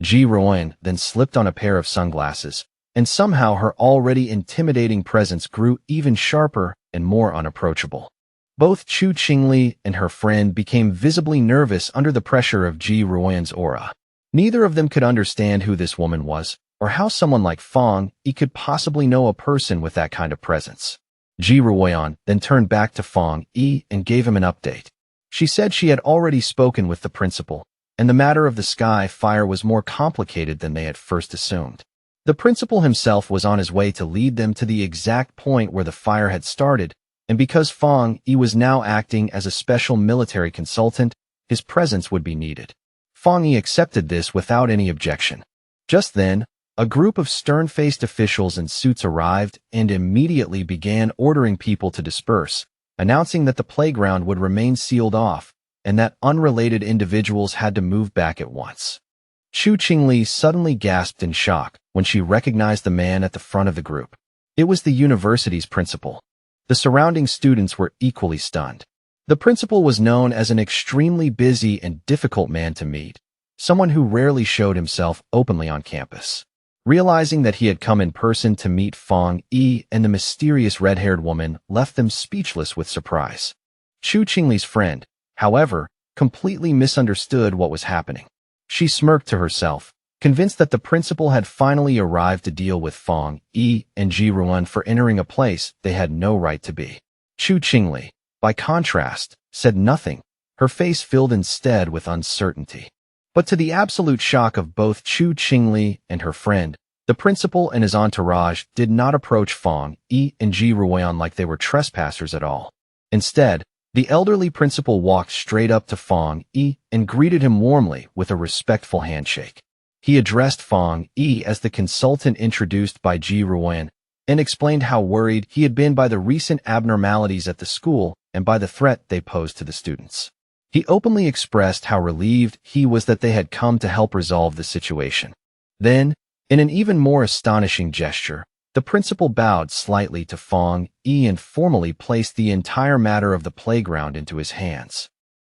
Ji Ruoyan then slipped on a pair of sunglasses, and somehow her already intimidating presence grew even sharper and more unapproachable. Both Chu Qingli and her friend became visibly nervous under the pressure of Ji Ruoyan's aura. Neither of them could understand who this woman was, or how someone like Fong Yi could possibly know a person with that kind of presence. Ji Ruoyan then turned back to Fong Yi and gave him an update. She said she had already spoken with the principal, and the matter of the sky fire was more complicated than they had first assumed. The principal himself was on his way to lead them to the exact point where the fire had started and because Fong Yi was now acting as a special military consultant, his presence would be needed. Fong Yi accepted this without any objection. Just then, a group of stern-faced officials in suits arrived and immediately began ordering people to disperse, announcing that the playground would remain sealed off and that unrelated individuals had to move back at once. Chu Qingli suddenly gasped in shock when she recognized the man at the front of the group. It was the university's principal. The surrounding students were equally stunned. The principal was known as an extremely busy and difficult man to meet, someone who rarely showed himself openly on campus. Realizing that he had come in person to meet Fong Yi and the mysterious red-haired woman left them speechless with surprise. Chu Qingli's friend, however, completely misunderstood what was happening. She smirked to herself, convinced that the principal had finally arrived to deal with Fong Yi and Ji Ruan for entering a place they had no right to be. Chu Qingli, by contrast, said nothing, her face filled instead with uncertainty. But to the absolute shock of both Chu Qingli and her friend, the principal and his entourage did not approach Fong Yi and Ji Ruan like they were trespassers at all. Instead, the elderly principal walked straight up to Fong Yi and greeted him warmly with a respectful handshake. He addressed Fong Yi as the consultant introduced by Ji Ruan and explained how worried he had been by the recent abnormalities at the school and by the threat they posed to the students. He openly expressed how relieved he was that they had come to help resolve the situation. Then, in an even more astonishing gesture, the principal bowed slightly to Fong Yi and formally placed the entire matter of the playground into his hands.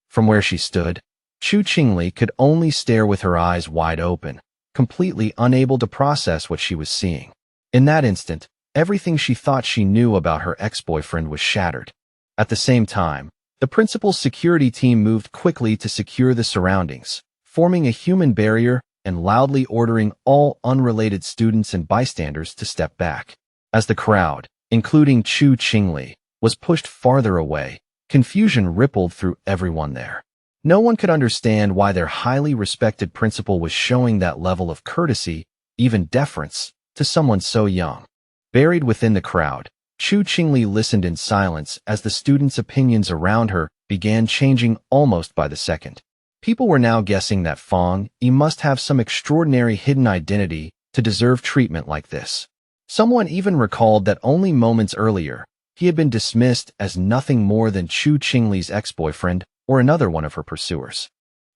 From where she stood, Chu Qingli could only stare with her eyes wide open, completely unable to process what she was seeing. In that instant, everything she thought she knew about her ex-boyfriend was shattered. At the same time, the principal's security team moved quickly to secure the surroundings, forming a human barrier and loudly ordering all unrelated students and bystanders to step back. As the crowd, including Chu Qingli, was pushed farther away, confusion rippled through everyone there. No one could understand why their highly respected principal was showing that level of courtesy, even deference, to someone so young. Buried within the crowd, Chu Qingli listened in silence as the students' opinions around her began changing almost by the second. People were now guessing that Fong Yi must have some extraordinary hidden identity to deserve treatment like this. Someone even recalled that only moments earlier, he had been dismissed as nothing more than Chu Qingli's ex-boyfriend or another one of her pursuers.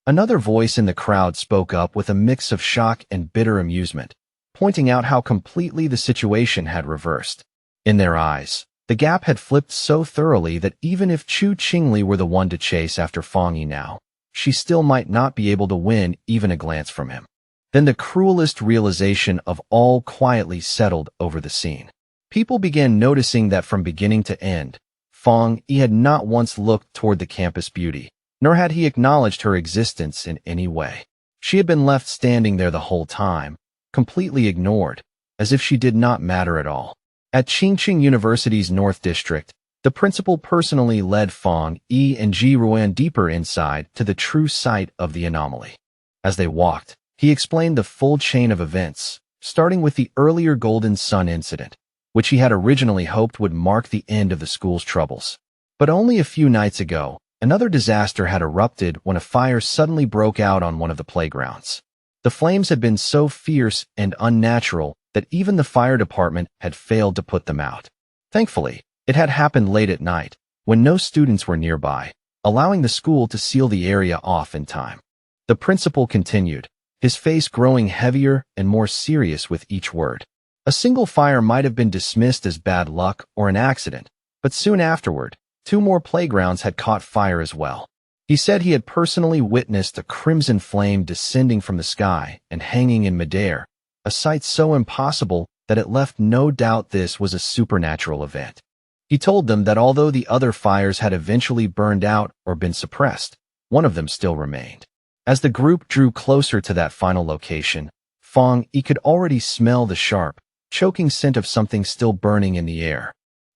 Another voice in the crowd spoke up with a mix of shock and bitter amusement, pointing out how completely the situation had reversed. In their eyes, the gap had flipped so thoroughly that even if Chu Qingli were the one to chase after Fong Yi now, she still might not be able to win even a glance from him. Then the cruelest realization of all quietly settled over the scene. People began noticing that from beginning to end, Fong Yi had not once looked toward the campus beauty, nor had he acknowledged her existence in any way. She had been left standing there the whole time, completely ignored, as if she did not matter at all. At Qingqing University's North District, the principal personally led Fong Yi and Ji Ruan deeper inside to the true site of the anomaly. As they walked, he explained the full chain of events, starting with the earlier Golden Sun incident, which he had originally hoped would mark the end of the school's troubles. But only a few nights ago, another disaster had erupted when a fire suddenly broke out on one of the playgrounds. The flames had been so fierce and unnatural that even the fire department had failed to put them out. Thankfully, it had happened late at night, when no students were nearby, allowing the school to seal the area off in time. The principal continued, his face growing heavier and more serious with each word. A single fire might have been dismissed as bad luck or an accident, but soon afterward, 2 more playgrounds had caught fire as well. He said he had personally witnessed a crimson flame descending from the sky and hanging in midair, a sight so impossible that it left no doubt this was a supernatural event. He told them that although the other fires had eventually burned out or been suppressed, one of them still remained. As the group drew closer to that final location, Fong Yi could already smell the sharp, choking scent of something still burning in the air.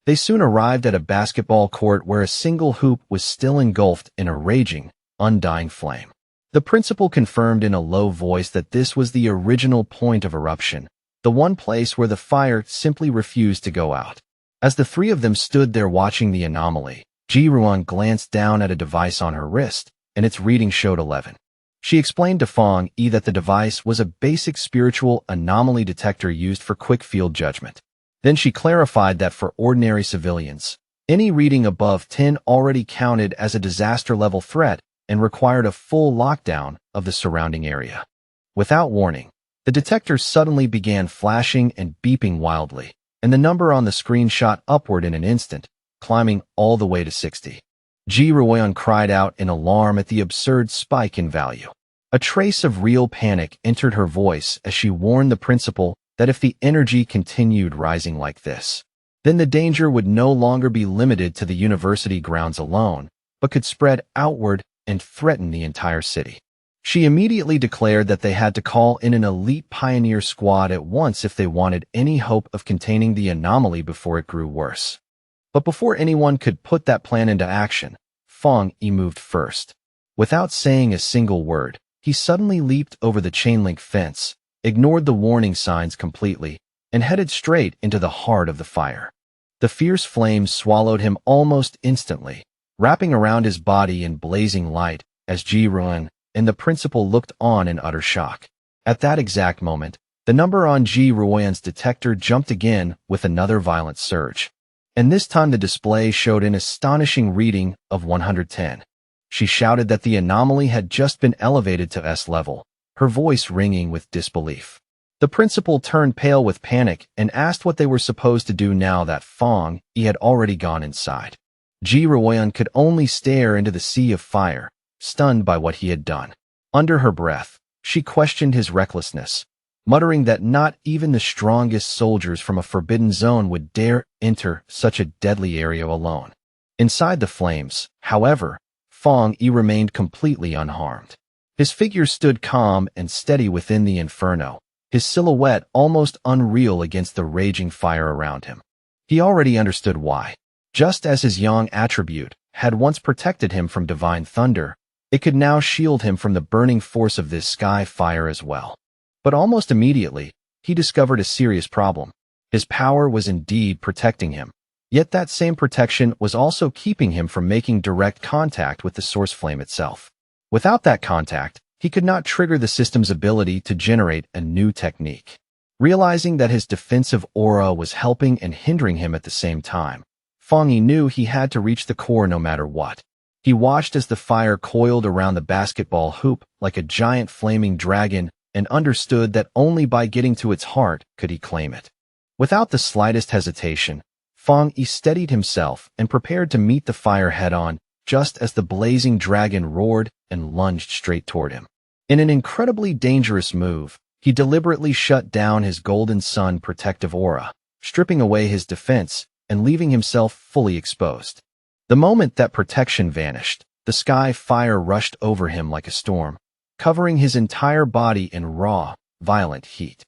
They soon arrived at a basketball court where a single hoop was still engulfed in a raging, undying flame. The principal confirmed in a low voice that this was the original point of eruption, the one place where the fire simply refused to go out. As the three of them stood there watching the anomaly, Ji-ruan glanced down at a device on her wrist, and its reading showed 11. She explained to Fong Yi that the device was a basic spiritual anomaly detector used for quick field judgment. Then she clarified that for ordinary civilians, any reading above 10 already counted as a disaster-level threat and required a full lockdown of the surrounding area. Without warning, the detector suddenly began flashing and beeping wildly, and the number on the screen shot upward in an instant, climbing all the way to 60. Ji-ruan cried out in alarm at the absurd spike in value. A trace of real panic entered her voice as she warned the principal that if the energy continued rising like this, then the danger would no longer be limited to the university grounds alone, but could spread outward and threaten the entire city. She immediately declared that they had to call in an elite pioneer squad at once if they wanted any hope of containing the anomaly before it grew worse. But before anyone could put that plan into action, Fong Yi moved first. Without saying a single word, he suddenly leaped over the chain-link fence, ignored the warning signs completely, and headed straight into the heart of the fire. The fierce flames swallowed him almost instantly, wrapping around his body in blazing light as Ji-ruan and the principal looked on in utter shock. At that exact moment, the number on Ji-ruan's detector jumped again with another violent surge. And this time the display showed an astonishing reading of 110. She shouted that the anomaly had just been elevated to S level, her voice ringing with disbelief. The principal turned pale with panic and asked what they were supposed to do now that Fong Yi had already gone inside. Ji-ruan could only stare into the sea of fire, stunned by what he had done. Under her breath, she questioned his recklessness, muttering that not even the strongest soldiers from a forbidden zone would dare enter such a deadly area alone. Inside the flames, however, Fong Yi remained completely unharmed. His figure stood calm and steady within the inferno, his silhouette almost unreal against the raging fire around him. He already understood why. Just as his yang attribute had once protected him from divine thunder, it could now shield him from the burning force of this sky fire as well. But almost immediately, he discovered a serious problem. His power was indeed protecting him, yet that same protection was also keeping him from making direct contact with the source flame itself. Without that contact, he could not trigger the system's ability to generate a new technique. Realizing that his defensive aura was helping and hindering him at the same time, Fong Yi knew he had to reach the core no matter what. He watched as the fire coiled around the basketball hoop like a giant flaming dragon and understood that only by getting to its heart could he claim it. Without the slightest hesitation, Fong Yi steadied himself and prepared to meet the fire head-on just as the blazing dragon roared and lunged straight toward him. In an incredibly dangerous move, he deliberately shut down his golden sun protective aura, stripping away his defense and leaving himself fully exposed. The moment that protection vanished, the sky fire rushed over him like a storm, covering his entire body in raw, violent heat.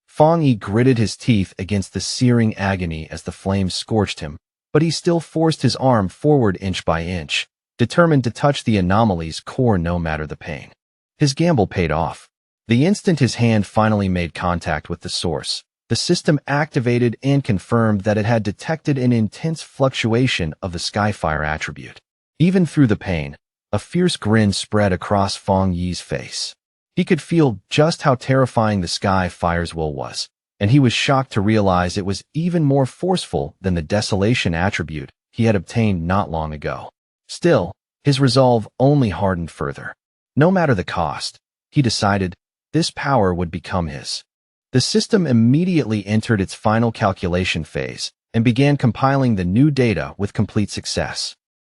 Fong Yi gritted his teeth against the searing agony as the flames scorched him, but he still forced his arm forward inch by inch, determined to touch the anomaly's core no matter the pain. His gamble paid off. The instant his hand finally made contact with the source, the system activated and confirmed that it had detected an intense fluctuation of the Skyfire attribute. Even through the pain, a fierce grin spread across Fong Yi's face. He could feel just how terrifying the Skyfire's will was, and he was shocked to realize it was even more forceful than the Desolation attribute he had obtained not long ago. Still, his resolve only hardened further. No matter the cost, he decided this power would become his. The system immediately entered its final calculation phase and began compiling the new data with complete success.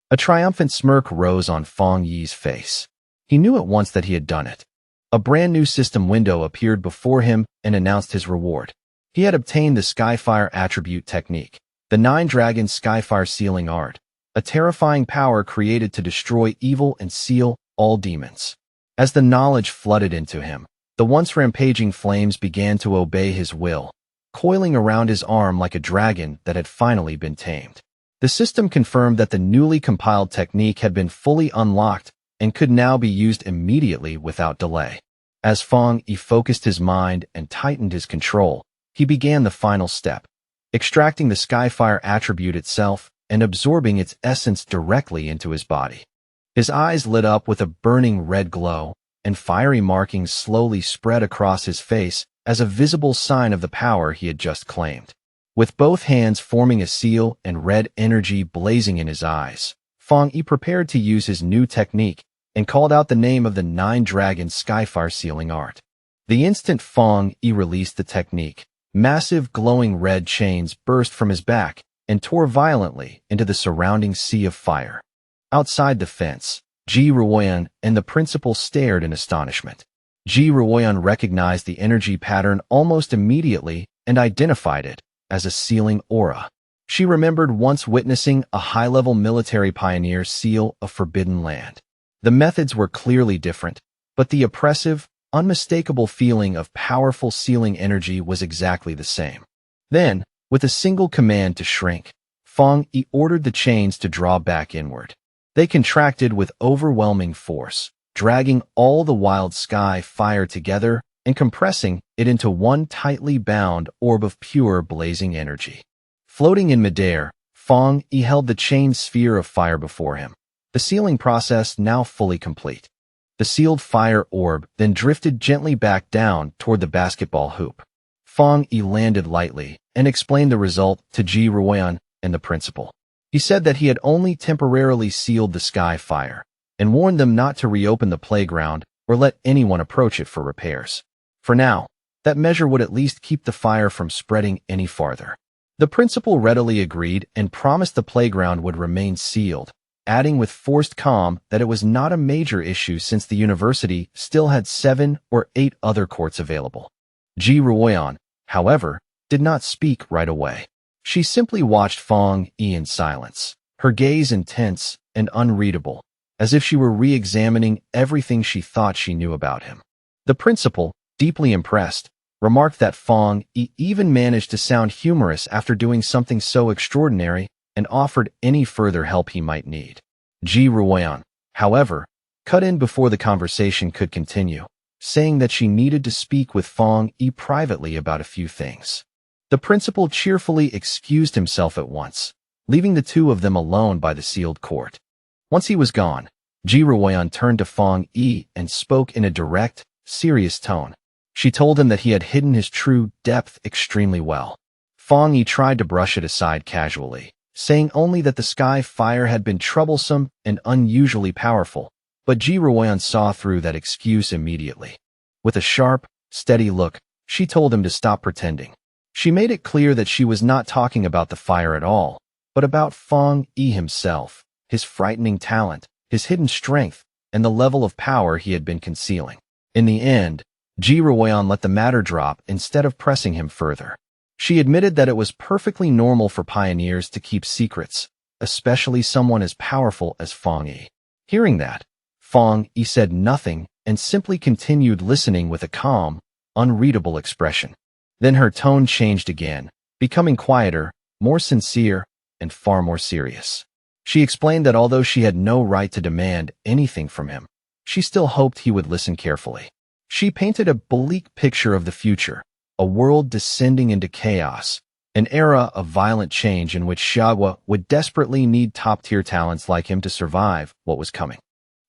A triumphant smirk rose on Fong Yi's face. He knew at once that he had done it. A brand new system window appeared before him and announced his reward. He had obtained the Skyfire attribute technique, the Nine-Dragon Skyfire sealing art, a terrifying power created to destroy evil and seal all demons. As the knowledge flooded into him, the once rampaging flames began to obey his will, coiling around his arm like a dragon that had finally been tamed. The system confirmed that the newly compiled technique had been fully unlocked and could now be used immediately without delay. As Fong Yi focused his mind and tightened his control, he began the final step, extracting the Skyfire attribute itself and absorbing its essence directly into his body. His eyes lit up with a burning red glow, and fiery markings slowly spread across his face as a visible sign of the power he had just claimed. With both hands forming a seal and red energy blazing in his eyes, Fang Yi prepared to use his new technique and called out the name of the 9-dragon Skyfire sealing art. The instant Fang Yi released the technique, massive glowing red chains burst from his back and tore violently into the surrounding sea of fire. Outside the fence, Ji Ruoyan and the principal stared in astonishment. Ji Ruoyan recognized the energy pattern almost immediately and identified it as a sealing aura. She remembered once witnessing a high-level military pioneer seal a forbidden land. The methods were clearly different, but the oppressive, unmistakable feeling of powerful sealing energy was exactly the same. Then, with a single command to shrink, Fang Yi ordered the chains to draw back inward. They contracted with overwhelming force, dragging all the wild sky fire together and compressing it into one tightly bound orb of pure blazing energy. Floating in midair, Fang Yi held the chained sphere of fire before him, the sealing process now fully complete. The sealed fire orb then drifted gently back down toward the basketball hoop. Fang Yi landed lightly and explained the result to Ji Ruoyan and the principal. He said that he had only temporarily sealed the sky fire and warned them not to reopen the playground or let anyone approach it for repairs. For now, that measure would at least keep the fire from spreading any farther. The principal readily agreed and promised the playground would remain sealed, adding with forced calm that it was not a major issue since the university still had 7 or 8 other courts available. Ji Ruoyan, however, did not speak right away. She simply watched Fang Yi in silence, her gaze intense and unreadable, as if she were re-examining everything she thought she knew about him. The principal, deeply impressed, remarked that Fang Yi even managed to sound humorous after doing something so extraordinary and offered any further help he might need. Ji Ruoyan, however, cut in before the conversation could continue, saying that she needed to speak with Fang Yi privately about a few things. The principal cheerfully excused himself at once, leaving the two of them alone by the sealed court. Once he was gone, Ji Ruoyan turned to Fang Yi and spoke in a direct, serious tone. She told him that he had hidden his true depth extremely well. Fang Yi tried to brush it aside casually, saying only that the sky fire had been troublesome and unusually powerful, but Ji Ruoyan saw through that excuse immediately. With a sharp, steady look, she told him to stop pretending. She made it clear that she was not talking about the fire at all, but about Fang Yi himself, his frightening talent, his hidden strength, and the level of power he had been concealing. In the end, Ji Ruoyan let the matter drop instead of pressing him further. She admitted that it was perfectly normal for pioneers to keep secrets, especially someone as powerful as Fang Yi. Hearing that, Fang Yi said nothing and simply continued listening with a calm, unreadable expression. Then her tone changed again, becoming quieter, more sincere, and far more serious. She explained that although she had no right to demand anything from him, she still hoped he would listen carefully. She painted a bleak picture of the future, a world descending into chaos, an era of violent change in which Xiagua would desperately need top-tier talents like him to survive what was coming.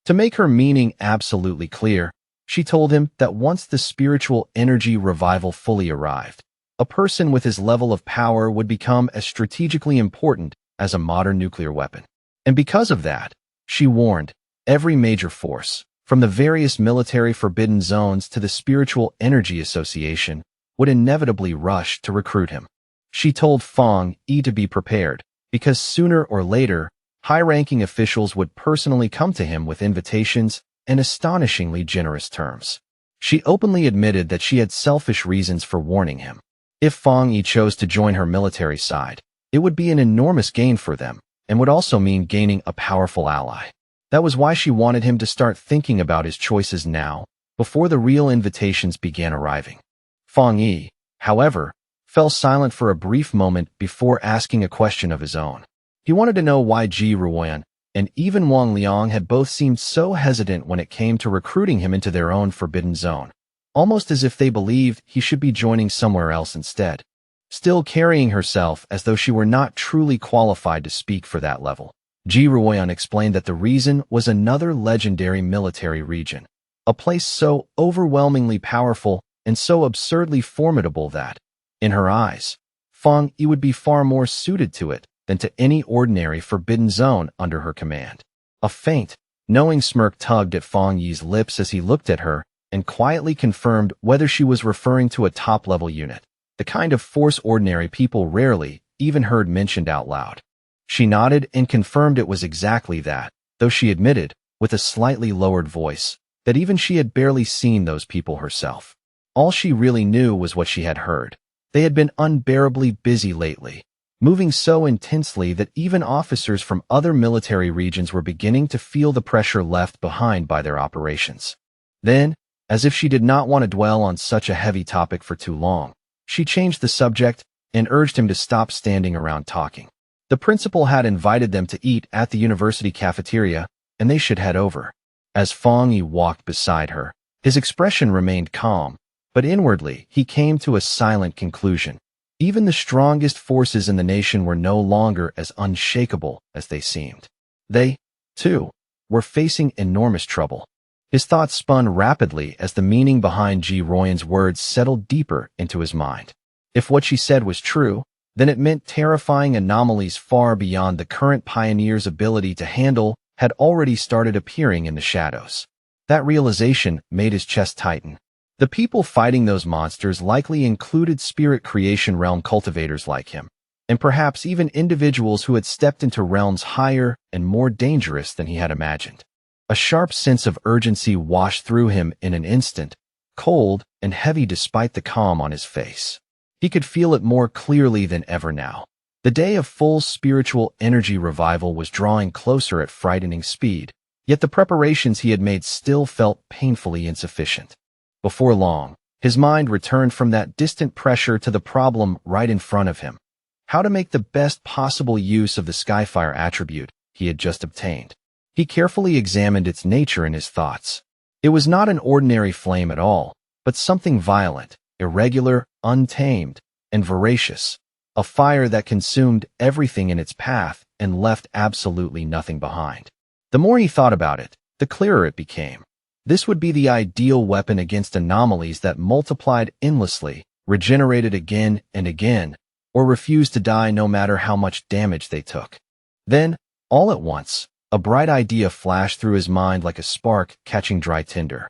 To make her meaning absolutely clear, she told him that once the spiritual energy revival fully arrived, a person with his level of power would become as strategically important as a modern nuclear weapon. And because of that, she warned, every major force, from the various military forbidden zones to the Spiritual Energy Association, would inevitably rush to recruit him. She told Fang Yi to be prepared, because sooner or later, high-ranking officials would personally come to him with invitations and astonishingly generous terms. She openly admitted that she had selfish reasons for warning him. If Fang Yi chose to join her military side, it would be an enormous gain for them, and would also mean gaining a powerful ally. That was why she wanted him to start thinking about his choices now, before the real invitations began arriving. Fang Yi, however, fell silent for a brief moment before asking a question of his own. He wanted to know why Ji Ruoyan and even Wang Liang had both seemed so hesitant when it came to recruiting him into their own forbidden zone, almost as if they believed he should be joining somewhere else instead. still carrying herself as though she were not truly qualified to speak for that level. Ji Ruoyan explained that the reason was another legendary military region, a place so overwhelmingly powerful and so absurdly formidable that, in her eyes, Fang Yi would be far more suited to it than to any ordinary forbidden zone under her command. A faint, knowing smirk tugged at Fang Yi's lips as he looked at her and quietly confirmed whether she was referring to a top-level unit, the kind of force ordinary people rarely even heard mentioned out loud. She nodded and confirmed it was exactly that, though she admitted, with a slightly lowered voice, that even she had barely seen those people herself. All she really knew was what she had heard. They had been unbearably busy lately, moving so intensely that even officers from other military regions were beginning to feel the pressure left behind by their operations. Then, as if she did not want to dwell on such a heavy topic for too long, she changed the subject and urged him to stop standing around talking. The principal had invited them to eat at the university cafeteria, and they should head over. As Fang Yi walked beside her, his expression remained calm, but inwardly he came to a silent conclusion. Even the strongest forces in the nation were no longer as unshakable as they seemed. They, too, were facing enormous trouble. His thoughts spun rapidly as the meaning behind Ji Ruoyan's words settled deeper into his mind. If what she said was true, then it meant terrifying anomalies far beyond the current pioneer's ability to handle had already started appearing in the shadows. That realization made his chest tighten. The people fighting those monsters likely included spirit creation realm cultivators like him, and perhaps even individuals who had stepped into realms higher and more dangerous than he had imagined. A sharp sense of urgency washed through him in an instant, cold and heavy despite the calm on his face. He could feel it more clearly than ever now. The day of full spiritual energy revival was drawing closer at frightening speed, yet the preparations he had made still felt painfully insufficient. Before long, his mind returned from that distant pressure to the problem right in front of him: how to make the best possible use of the Skyfire attribute he had just obtained. He carefully examined its nature in his thoughts. It was not an ordinary flame at all, but something violent, irregular, untamed, and voracious, a fire that consumed everything in its path and left absolutely nothing behind. The more he thought about it, the clearer it became. This would be the ideal weapon against anomalies that multiplied endlessly, regenerated again and again, or refused to die no matter how much damage they took. Then, all at once, a bright idea flashed through his mind like a spark catching dry tinder.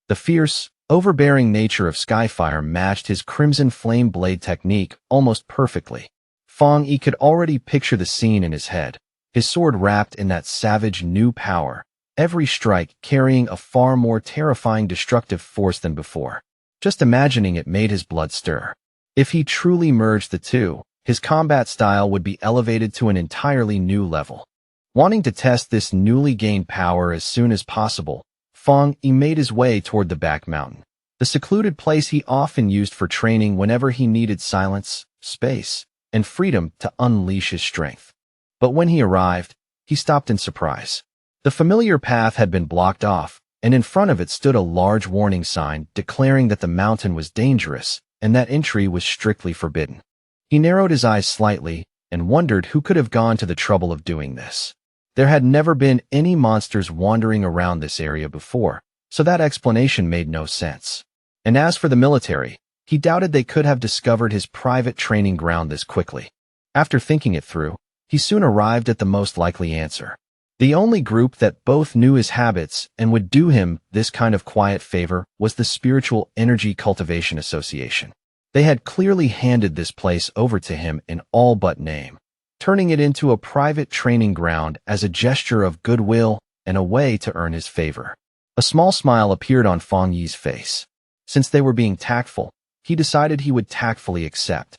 The fierce, overbearing nature of Skyfire matched his crimson flame blade technique almost perfectly. Fang Yi could already picture the scene in his head, his sword wrapped in that savage new power, every strike carrying a far more terrifying destructive force than before. Just imagining it made his blood stir. If he truly merged the two, his combat style would be elevated to an entirely new level. Wanting to test this newly gained power as soon as possible, Fang Yi made his way toward the back mountain, the secluded place he often used for training whenever he needed silence, space, and freedom to unleash his strength. But when he arrived, he stopped in surprise. The familiar path had been blocked off, and in front of it stood a large warning sign declaring that the mountain was dangerous and that entry was strictly forbidden. He narrowed his eyes slightly and wondered who could have gone to the trouble of doing this. There had never been any monsters wandering around this area before, so that explanation made no sense. And as for the military, he doubted they could have discovered his private training ground this quickly. After thinking it through, he soon arrived at the most likely answer. The only group that both knew his habits and would do him this kind of quiet favor was the Spiritual Energy Cultivation Association. They had clearly handed this place over to him in all but name, turning it into a private training ground as a gesture of goodwill and a way to earn his favor. A small smile appeared on Fang Yi's face. Since they were being tactful, he decided he would tactfully accept.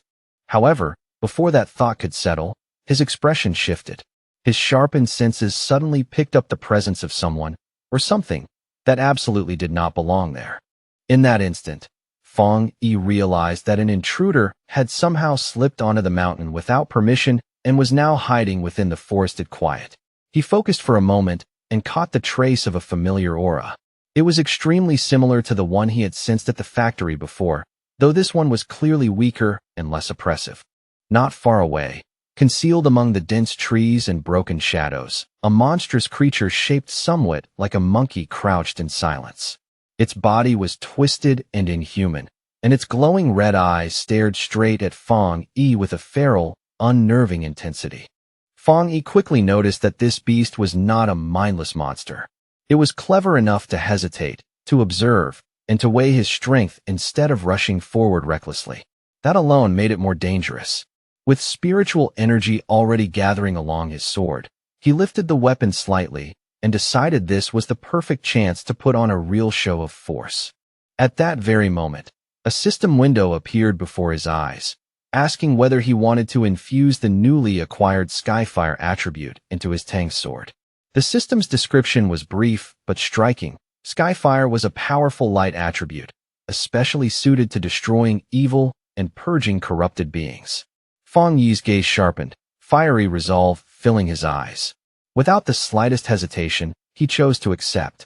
However, before that thought could settle, his expression shifted. His sharpened senses suddenly picked up the presence of someone, or something, that absolutely did not belong there. In that instant, Fang Yi realized that an intruder had somehow slipped onto the mountain without permission and was now hiding within the forested quiet. He focused for a moment and caught the trace of a familiar aura. It was extremely similar to the one he had sensed at the factory before, though this one was clearly weaker and less oppressive. Not far away, concealed among the dense trees and broken shadows, a monstrous creature shaped somewhat like a monkey crouched in silence. Its body was twisted and inhuman, and its glowing red eyes stared straight at Fong Yi with a feral, unnerving intensity. Fong Yi quickly noticed that this beast was not a mindless monster. It was clever enough to hesitate, to observe, and to weigh his strength instead of rushing forward recklessly. That alone made it more dangerous. With spiritual energy already gathering along his sword, he lifted the weapon slightly and decided this was the perfect chance to put on a real show of force. At that very moment, a system window appeared before his eyes, asking whether he wanted to infuse the newly acquired Skyfire attribute into his tank sword. The system's description was brief but striking. Skyfire was a powerful light attribute, especially suited to destroying evil and purging corrupted beings. Fong Yi's gaze sharpened, fiery resolve filling his eyes. Without the slightest hesitation, he chose to accept.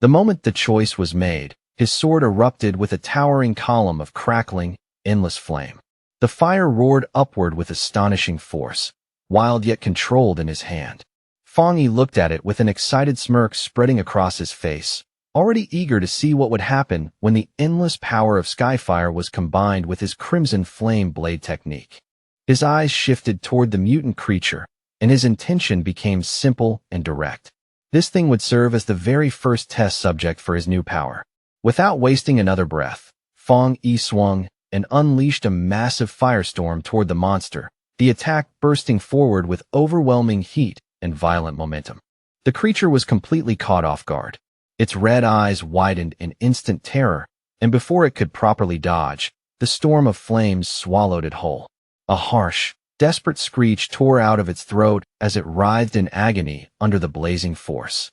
The moment the choice was made, his sword erupted with a towering column of crackling, endless flame. The fire roared upward with astonishing force, wild yet controlled in his hand. Fong Yi looked at it with an excited smirk spreading across his face, already eager to see what would happen when the endless power of Skyfire was combined with his crimson flame blade technique. His eyes shifted toward the mutant creature, and his intention became simple and direct. This thing would serve as the very first test subject for his new power. Without wasting another breath, Fong Yi swung and unleashed a massive firestorm toward the monster, the attack bursting forward with overwhelming heat and violent momentum. The creature was completely caught off guard. Its red eyes widened in instant terror, and before it could properly dodge, the storm of flames swallowed it whole. A harsh, desperate screech tore out of its throat as it writhed in agony under the blazing force.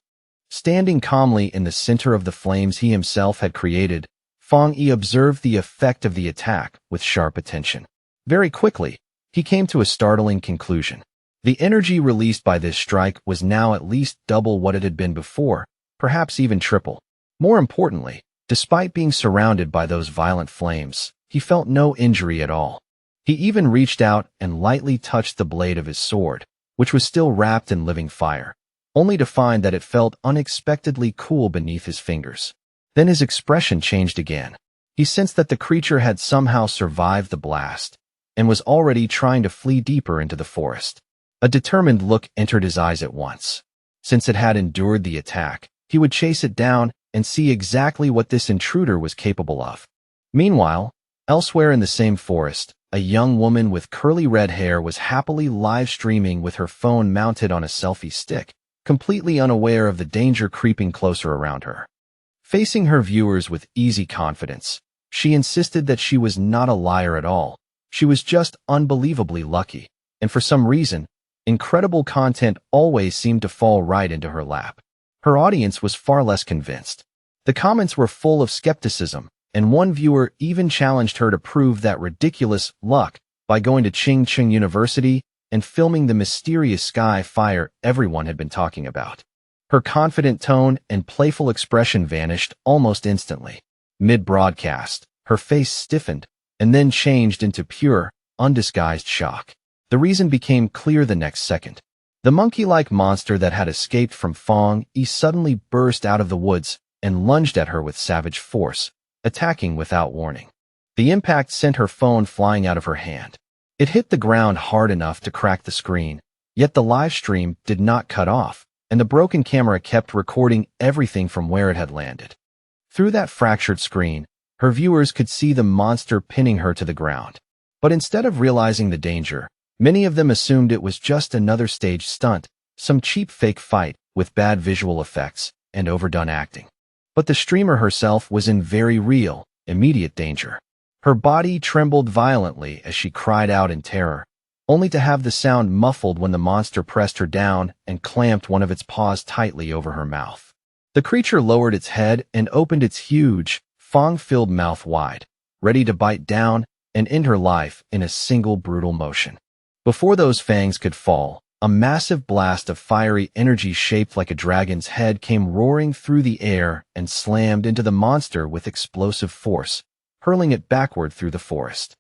Standing calmly in the center of the flames he himself had created, Fong Yi observed the effect of the attack with sharp attention. Very quickly, he came to a startling conclusion. The energy released by this strike was now at least double what it had been before, perhaps even triple. More importantly, despite being surrounded by those violent flames, he felt no injury at all. He even reached out and lightly touched the blade of his sword, which was still wrapped in living fire, only to find that it felt unexpectedly cool beneath his fingers. Then his expression changed again. He sensed that the creature had somehow survived the blast and was already trying to flee deeper into the forest. A determined look entered his eyes at once. Since it had endured the attack, he would chase it down and see exactly what this intruder was capable of. Meanwhile, elsewhere in the same forest, a young woman with curly red hair was happily live-streaming with her phone mounted on a selfie stick, completely unaware of the danger creeping closer around her. Facing her viewers with easy confidence, she insisted that she was not a liar at all. She was just unbelievably lucky, and for some reason, incredible content always seemed to fall right into her lap. Her audience was far less convinced. The comments were full of skepticism, and one viewer even challenged her to prove that ridiculous luck by going to Ching Ching University and filming the mysterious sky fire everyone had been talking about. Her confident tone and playful expression vanished almost instantly. Mid-broadcast, her face stiffened and then changed into pure, undisguised shock. The reason became clear the next second. The monkey-like monster that had escaped from Fong Yi suddenly burst out of the woods and lunged at her with savage force, attacking without warning. The impact sent her phone flying out of her hand. It hit the ground hard enough to crack the screen, yet the live stream did not cut off, and the broken camera kept recording everything from where it had landed. Through that fractured screen, her viewers could see the monster pinning her to the ground. But instead of realizing the danger, many of them assumed it was just another staged stunt, some cheap fake fight with bad visual effects and overdone acting. But the streamer herself was in very real, immediate danger. Her body trembled violently as she cried out in terror, only to have the sound muffled when the monster pressed her down and clamped one of its paws tightly over her mouth. The creature lowered its head and opened its huge, fang-filled mouth wide, ready to bite down and end her life in a single brutal motion. Before those fangs could fall, a massive blast of fiery energy shaped like a dragon's head came roaring through the air and slammed into the monster with explosive force, hurling it backward through the forest.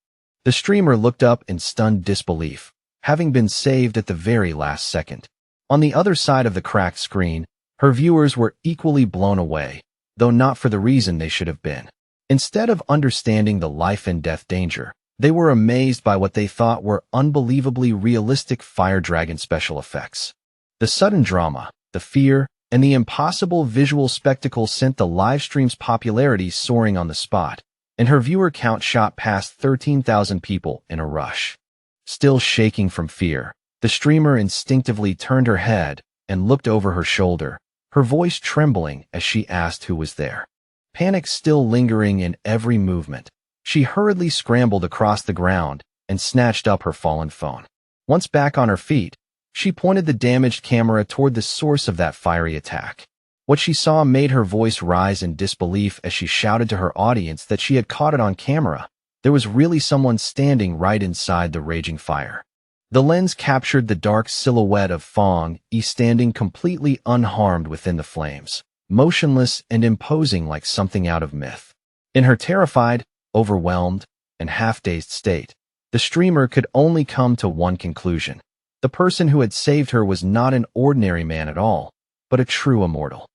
The streamer looked up in stunned disbelief, having been saved at the very last second. On the other side of the cracked screen, her viewers were equally blown away, though not for the reason they should have been. Instead of understanding the life-and-death danger, they were amazed by what they thought were unbelievably realistic fire dragon special effects. The sudden drama, the fear, and the impossible visual spectacle sent the livestream's popularity soaring on the spot, and her viewer count shot past 13,000 people in a rush. Still shaking from fear, the streamer instinctively turned her head and looked over her shoulder, her voice trembling as she asked who was there. Panic still lingering in every movement, she hurriedly scrambled across the ground and snatched up her fallen phone. Once back on her feet, she pointed the damaged camera toward the source of that fiery attack. What she saw made her voice rise in disbelief as she shouted to her audience that she had caught it on camera. There was really someone standing right inside the raging fire. The lens captured the dark silhouette of Fong Yi standing completely unharmed within the flames, motionless and imposing like something out of myth. In her terrified, overwhelmed, and half-dazed state, the streamer could only come to one conclusion. The person who had saved her was not an ordinary man at all, but a true immortal.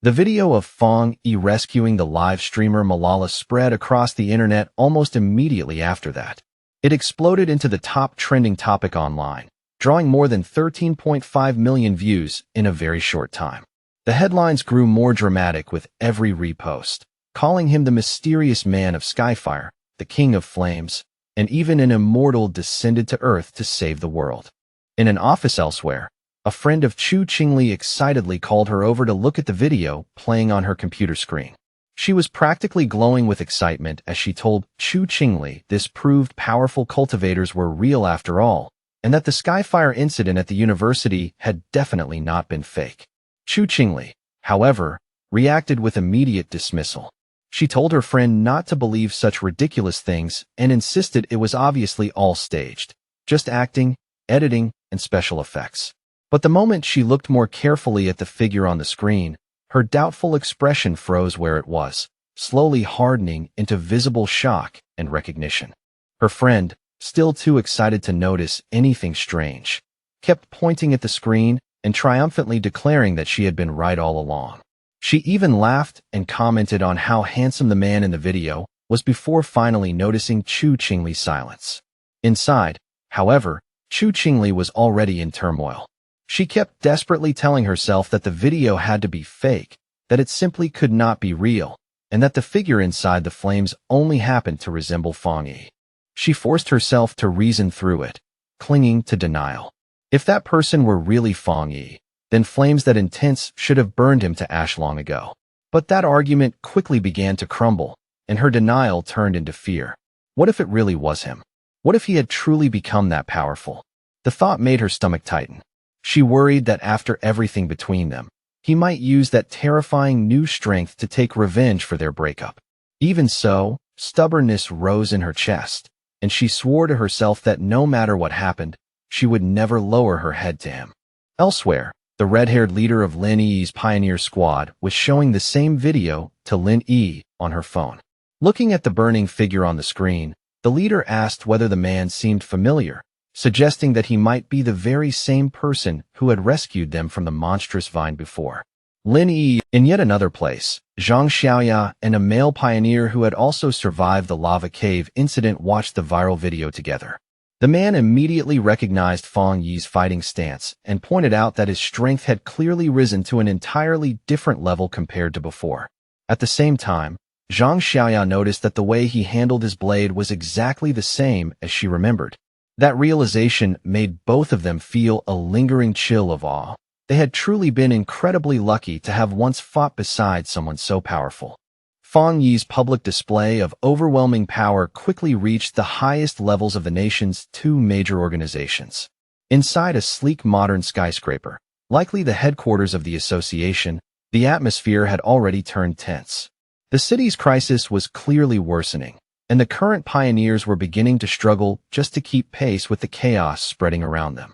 The video of Fong Yi rescuing the live streamer Malala spread across the internet almost immediately after that. It exploded into the top trending topic online, drawing more than 13.5 million views in a very short time. The headlines grew more dramatic with every repost, calling him the mysterious man of Skyfire, the king of flames, and even an immortal descended to Earth to save the world. In an office elsewhere, a friend of Chu Qingli excitedly called her over to look at the video playing on her computer screen. She was practically glowing with excitement as she told Chu Qingli this proved powerful cultivators were real after all, and that the Skyfire incident at the university had definitely not been fake. Chu Qingli, however, reacted with immediate dismissal. She told her friend not to believe such ridiculous things and insisted it was obviously all staged, just acting, editing, and special effects. But the moment she looked more carefully at the figure on the screen, her doubtful expression froze where it was, slowly hardening into visible shock and recognition. Her friend, still too excited to notice anything strange, kept pointing at the screen and triumphantly declaring that she had been right all along. She even laughed and commented on how handsome the man in the video was before finally noticing Chu Qingli's silence. Inside, however, Chu Qingli was already in turmoil. She kept desperately telling herself that the video had to be fake, that it simply could not be real, and that the figure inside the flames only happened to resemble Fong Yi. She forced herself to reason through it, clinging to denial. If that person were really Fong Yi, then flames that intense should have burned him to ash long ago. But that argument quickly began to crumble, and her denial turned into fear. What if it really was him? What if he had truly become that powerful? The thought made her stomach tighten. She worried that after everything between them, he might use that terrifying new strength to take revenge for their breakup. Even so, stubbornness rose in her chest, and she swore to herself that no matter what happened, she would never lower her head to him. Elsewhere, the red-haired leader of Lin Yi's pioneer squad was showing the same video to Lin Yi on her phone. Looking at the burning figure on the screen, the leader asked whether the man seemed familiar, suggesting that he might be the very same person who had rescued them from the monstrous vine before. Lin Yi, in yet another place, Zhang Xiaoya and a male pioneer who had also survived the lava cave incident watched the viral video together. The man immediately recognized Fong Yi's fighting stance and pointed out that his strength had clearly risen to an entirely different level compared to before. At the same time, Zhang Xiaoya noticed that the way he handled his blade was exactly the same as she remembered. That realization made both of them feel a lingering chill of awe. They had truly been incredibly lucky to have once fought beside someone so powerful. Fong Yi's public display of overwhelming power quickly reached the highest levels of the nation's two major organizations. Inside a sleek modern skyscraper, likely the headquarters of the association, the atmosphere had already turned tense. The city's crisis was clearly worsening, and the current pioneers were beginning to struggle just to keep pace with the chaos spreading around them.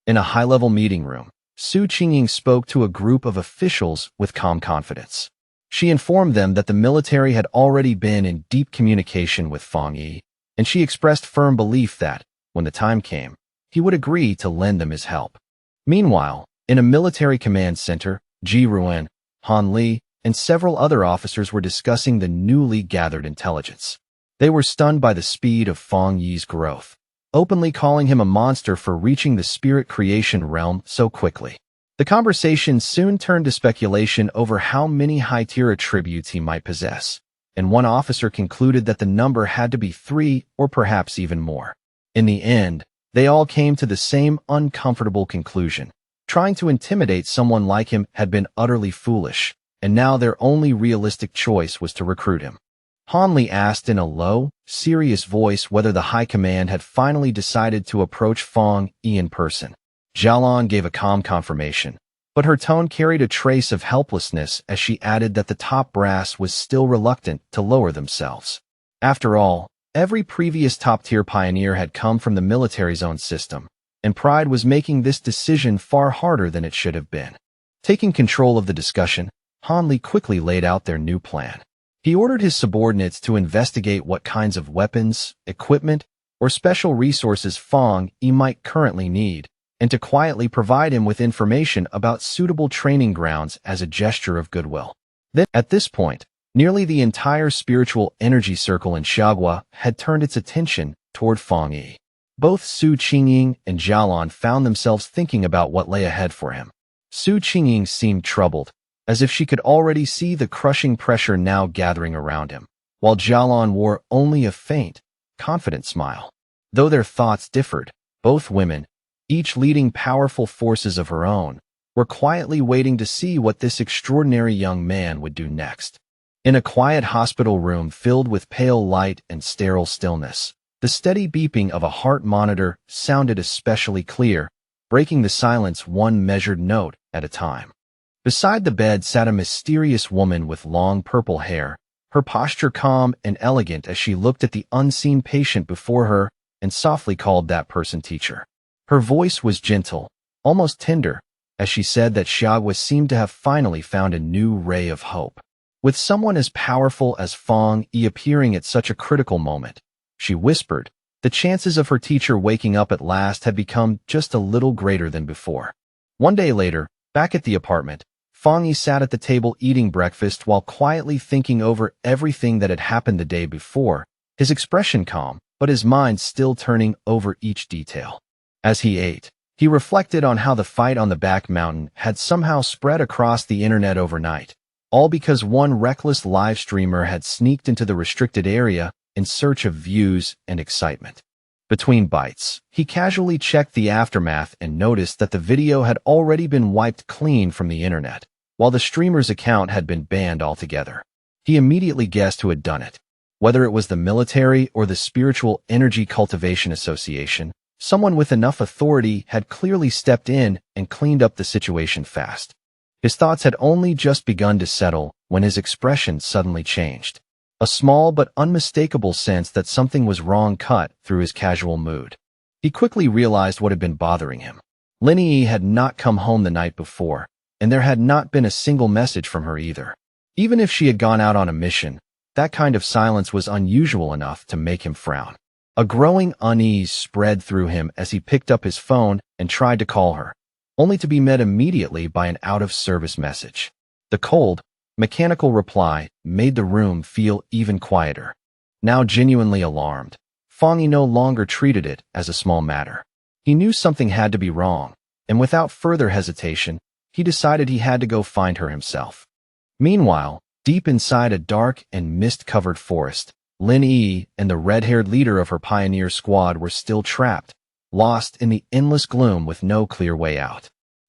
In a high-level meeting room, Su Qingying spoke to a group of officials with calm confidence. She informed them that the military had already been in deep communication with Fang Yi, and she expressed firm belief that, when the time came, he would agree to lend them his help. Meanwhile, in a military command center, Ji Ruan, Han Li, and several other officers were discussing the newly gathered intelligence. They were stunned by the speed of Fang Yi's growth, openly calling him a monster for reaching the spirit creation realm so quickly. The conversation soon turned to speculation over how many high-tier attributes he might possess, and one officer concluded that the number had to be 3 or perhaps even more. In the end, they all came to the same uncomfortable conclusion. Trying to intimidate someone like him had been utterly foolish, and now their only realistic choice was to recruit him. Han Li asked in a low, serious voice whether the high command had finally decided to approach Fang Yi in person. Jialan gave a calm confirmation, but her tone carried a trace of helplessness as she added that the top brass was still reluctant to lower themselves. After all, every previous top-tier pioneer had come from the military's own system, and pride was making this decision far harder than it should have been. Taking control of the discussion, Han Li quickly laid out their new plan. He ordered his subordinates to investigate what kinds of weapons, equipment, or special resources Fang Yi might currently need, and to quietly provide him with information about suitable training grounds as a gesture of goodwill. Then, at this point, nearly the entire spiritual energy circle in Xiagua had turned its attention toward Fang Yi. Both Su Qingying and Jialan found themselves thinking about what lay ahead for him. Su Qingying seemed troubled, as if she could already see the crushing pressure now gathering around him, while Jialan wore only a faint, confident smile. Though their thoughts differed, both women, each leading powerful forces of her own, were quietly waiting to see what this extraordinary young man would do next. In a quiet hospital room filled with pale light and sterile stillness, the steady beeping of a heart monitor sounded especially clear, breaking the silence one measured note at a time. Beside the bed sat a mysterious woman with long purple hair, her posture calm and elegant as she looked at the unseen patient before her and softly called that person teacher. Her voice was gentle, almost tender, as she said that Xiagua seemed to have finally found a new ray of hope. With someone as powerful as Fang Yi appearing at such a critical moment, she whispered, the chances of her teacher waking up at last had become just a little greater than before. One day later, back at the apartment, Fang Yi sat at the table eating breakfast while quietly thinking over everything that had happened the day before, his expression calm, but his mind still turning over each detail. As he ate, he reflected on how the fight on the back mountain had somehow spread across the internet overnight, all because one reckless live streamer had sneaked into the restricted area in search of views and excitement. Between bites, he casually checked the aftermath and noticed that the video had already been wiped clean from the internet, while the streamer's account had been banned altogether. He immediately guessed who had done it. Whether it was the military or the Spiritual Energy Cultivation Association, someone with enough authority had clearly stepped in and cleaned up the situation fast. His thoughts had only just begun to settle when his expression suddenly changed. A small but unmistakable sense that something was wrong cut through his casual mood. He quickly realized what had been bothering him. Lin Yi had not come home the night before, and there had not been a single message from her either. Even if she had gone out on a mission, that kind of silence was unusual enough to make him frown. A growing unease spread through him as he picked up his phone and tried to call her, only to be met immediately by an out-of-service message. The cold, mechanical reply made the room feel even quieter. Now genuinely alarmed, Fang Yi no longer treated it as a small matter. He knew something had to be wrong, and without further hesitation, he decided he had to go find her himself. Meanwhile, deep inside a dark and mist-covered forest, Lin Yi and the red-haired leader of her pioneer squad were still trapped, lost in the endless gloom with no clear way out.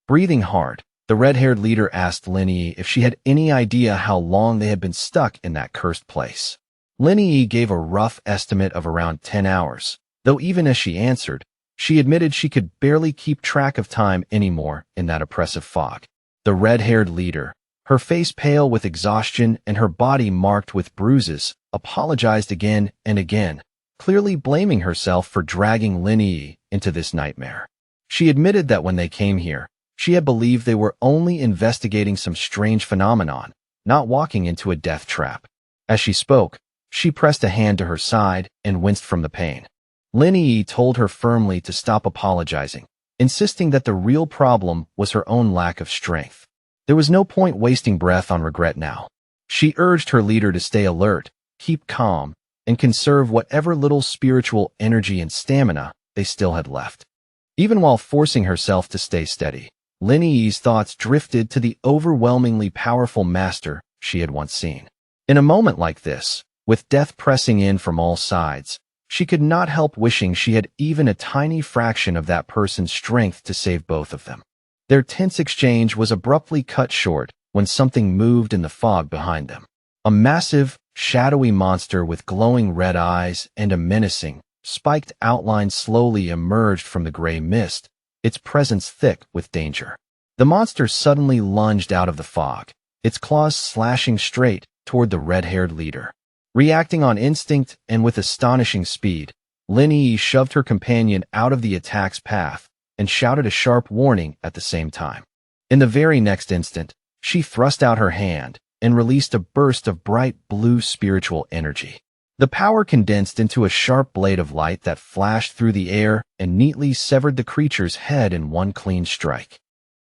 Breathing hard, the red-haired leader asked Lin Yi if she had any idea how long they had been stuck in that cursed place. Lin Yi gave a rough estimate of around 10 hours, though even as she answered, she admitted she could barely keep track of time anymore in that oppressive fog. The red-haired leader, her face pale with exhaustion and her body marked with bruises, apologized again and again, clearly blaming herself for dragging Lin Yi into this nightmare. She admitted that when they came here, she had believed they were only investigating some strange phenomenon, not walking into a death trap. As she spoke, she pressed a hand to her side and winced from the pain. Lin Yi told her firmly to stop apologizing, insisting that the real problem was her own lack of strength. There was no point wasting breath on regret now. She urged her leader to stay alert, keep calm, and conserve whatever little spiritual energy and stamina they still had left. Even while forcing herself to stay steady, Lin Yi's thoughts drifted to the overwhelmingly powerful master she had once seen. In a moment like this, with death pressing in from all sides, she could not help wishing she had even a tiny fraction of that person's strength to save both of them. Their tense exchange was abruptly cut short when something moved in the fog behind them. A massive, shadowy monster with glowing red eyes and a menacing, spiked outline slowly emerged from the gray mist, its presence thick with danger. The monster suddenly lunged out of the fog, its claws slashing straight toward the red-haired leader. Reacting on instinct and with astonishing speed, Lin Yi shoved her companion out of the attack's path and shouted a sharp warning at the same time. In the very next instant, she thrust out her hand and released a burst of bright blue spiritual energy. The power condensed into a sharp blade of light that flashed through the air and neatly severed the creature's head in one clean strike.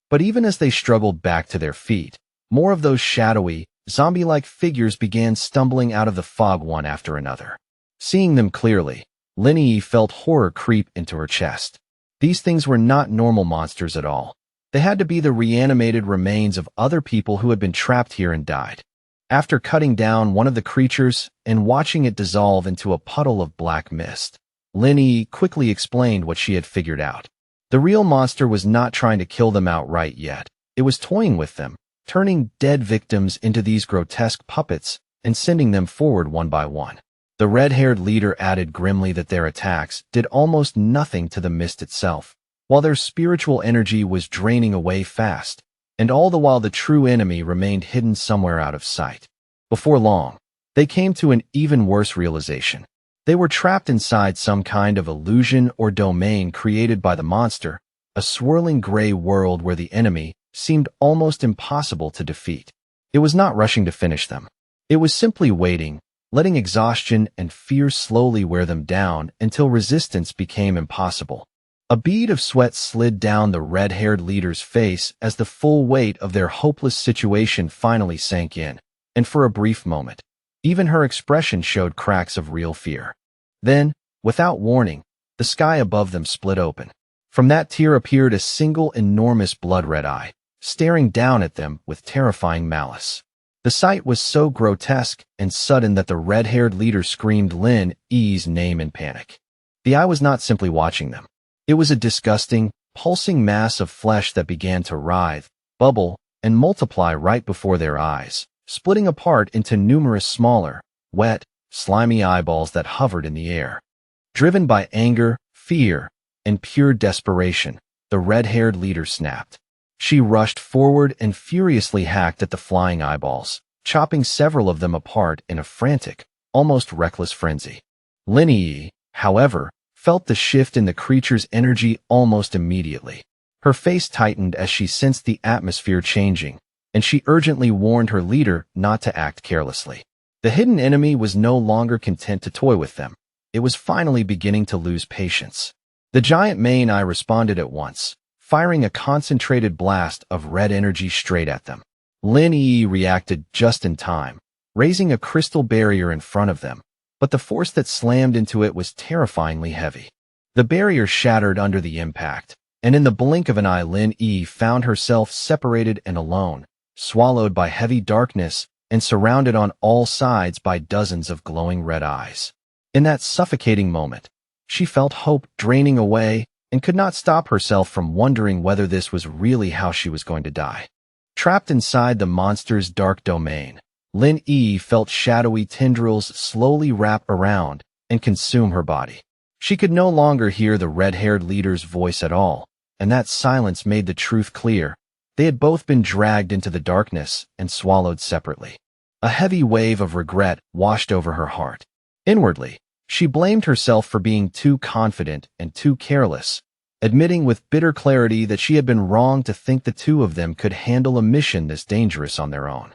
But even as they struggled back to their feet, more of those shadowy, zombie-like figures began stumbling out of the fog one after another. Seeing them clearly, Lin Yi felt horror creep into her chest. These things were not normal monsters at all. They had to be the reanimated remains of other people who had been trapped here and died. After cutting down one of the creatures and watching it dissolve into a puddle of black mist, Lin Yi quickly explained what she had figured out. The real monster was not trying to kill them outright yet. It was toying with them, turning dead victims into these grotesque puppets and sending them forward one by one. The red-haired leader added grimly that their attacks did almost nothing to the mist itself, while their spiritual energy was draining away fast, and all the while the true enemy remained hidden somewhere out of sight. Before long, they came to an even worse realization. They were trapped inside some kind of illusion or domain created by the monster, a swirling gray world where the enemy seemed almost impossible to defeat. It was not rushing to finish them. It was simply waiting, letting exhaustion and fear slowly wear them down until resistance became impossible. A bead of sweat slid down the red-haired leader's face as the full weight of their hopeless situation finally sank in, and for a brief moment, even her expression showed cracks of real fear. Then, without warning, the sky above them split open. From that tear appeared a single enormous blood-red eye, staring down at them with terrifying malice. The sight was so grotesque and sudden that the red-haired leader screamed Lin Yi's name in panic. The eye was not simply watching them. It was a disgusting, pulsing mass of flesh that began to writhe, bubble, and multiply right before their eyes, splitting apart into numerous smaller, wet, slimy eyeballs that hovered in the air. Driven by anger, fear, and pure desperation, the red-haired leader snapped. She rushed forward and furiously hacked at the flying eyeballs, chopping several of them apart in a frantic, almost reckless frenzy. Lin Yi, however, felt the shift in the creature's energy almost immediately. Her face tightened as she sensed the atmosphere changing, and she urgently warned her leader not to act carelessly. The hidden enemy was no longer content to toy with them. It was finally beginning to lose patience. The giant main eye responded at once, firing a concentrated blast of red energy straight at them. Lin Yi reacted just in time, raising a crystal barrier in front of them, but the force that slammed into it was terrifyingly heavy. The barrier shattered under the impact, and in the blink of an eye Lin Yi found herself separated and alone, swallowed by heavy darkness and surrounded on all sides by dozens of glowing red eyes. In that suffocating moment, she felt hope draining away and could not stop herself from wondering whether this was really how she was going to die. Trapped inside the monster's dark domain, Lin Yi felt shadowy tendrils slowly wrap around and consume her body. She could no longer hear the red-haired leader's voice at all, and that silence made the truth clear. They had both been dragged into the darkness and swallowed separately. A heavy wave of regret washed over her heart. Inwardly, she blamed herself for being too confident and too careless, admitting with bitter clarity that she had been wrong to think the two of them could handle a mission this dangerous on their own.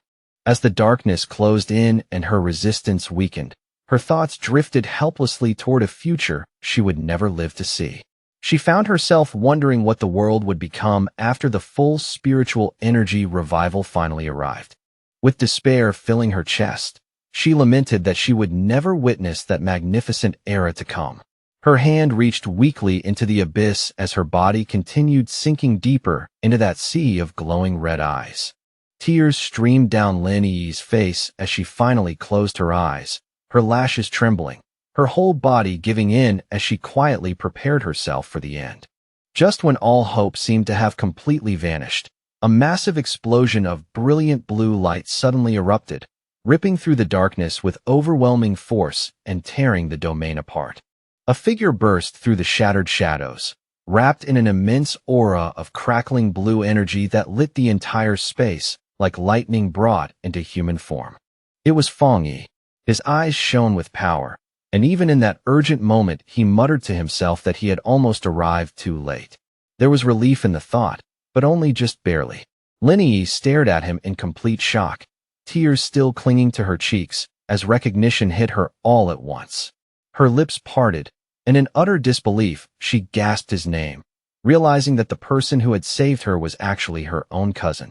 As the darkness closed in and her resistance weakened, her thoughts drifted helplessly toward a future she would never live to see. She found herself wondering what the world would become after the full spiritual energy revival finally arrived. With despair filling her chest, she lamented that she would never witness that magnificent era to come. Her hand reached weakly into the abyss as her body continued sinking deeper into that sea of glowing red eyes. Tears streamed down Lin Yi's face as she finally closed her eyes, her lashes trembling, her whole body giving in as she quietly prepared herself for the end. Just when all hope seemed to have completely vanished, a massive explosion of brilliant blue light suddenly erupted, ripping through the darkness with overwhelming force and tearing the domain apart. A figure burst through the shattered shadows, wrapped in an immense aura of crackling blue energy that lit the entire space like lightning brought into human form. It was Fong Yi. His eyes shone with power, and even in that urgent moment he muttered to himself that he had almost arrived too late. There was relief in the thought, but only just barely. Lin Yi stared at him in complete shock, tears still clinging to her cheeks as recognition hit her all at once. Her lips parted, and in utter disbelief she gasped his name, realizing that the person who had saved her was actually her own cousin.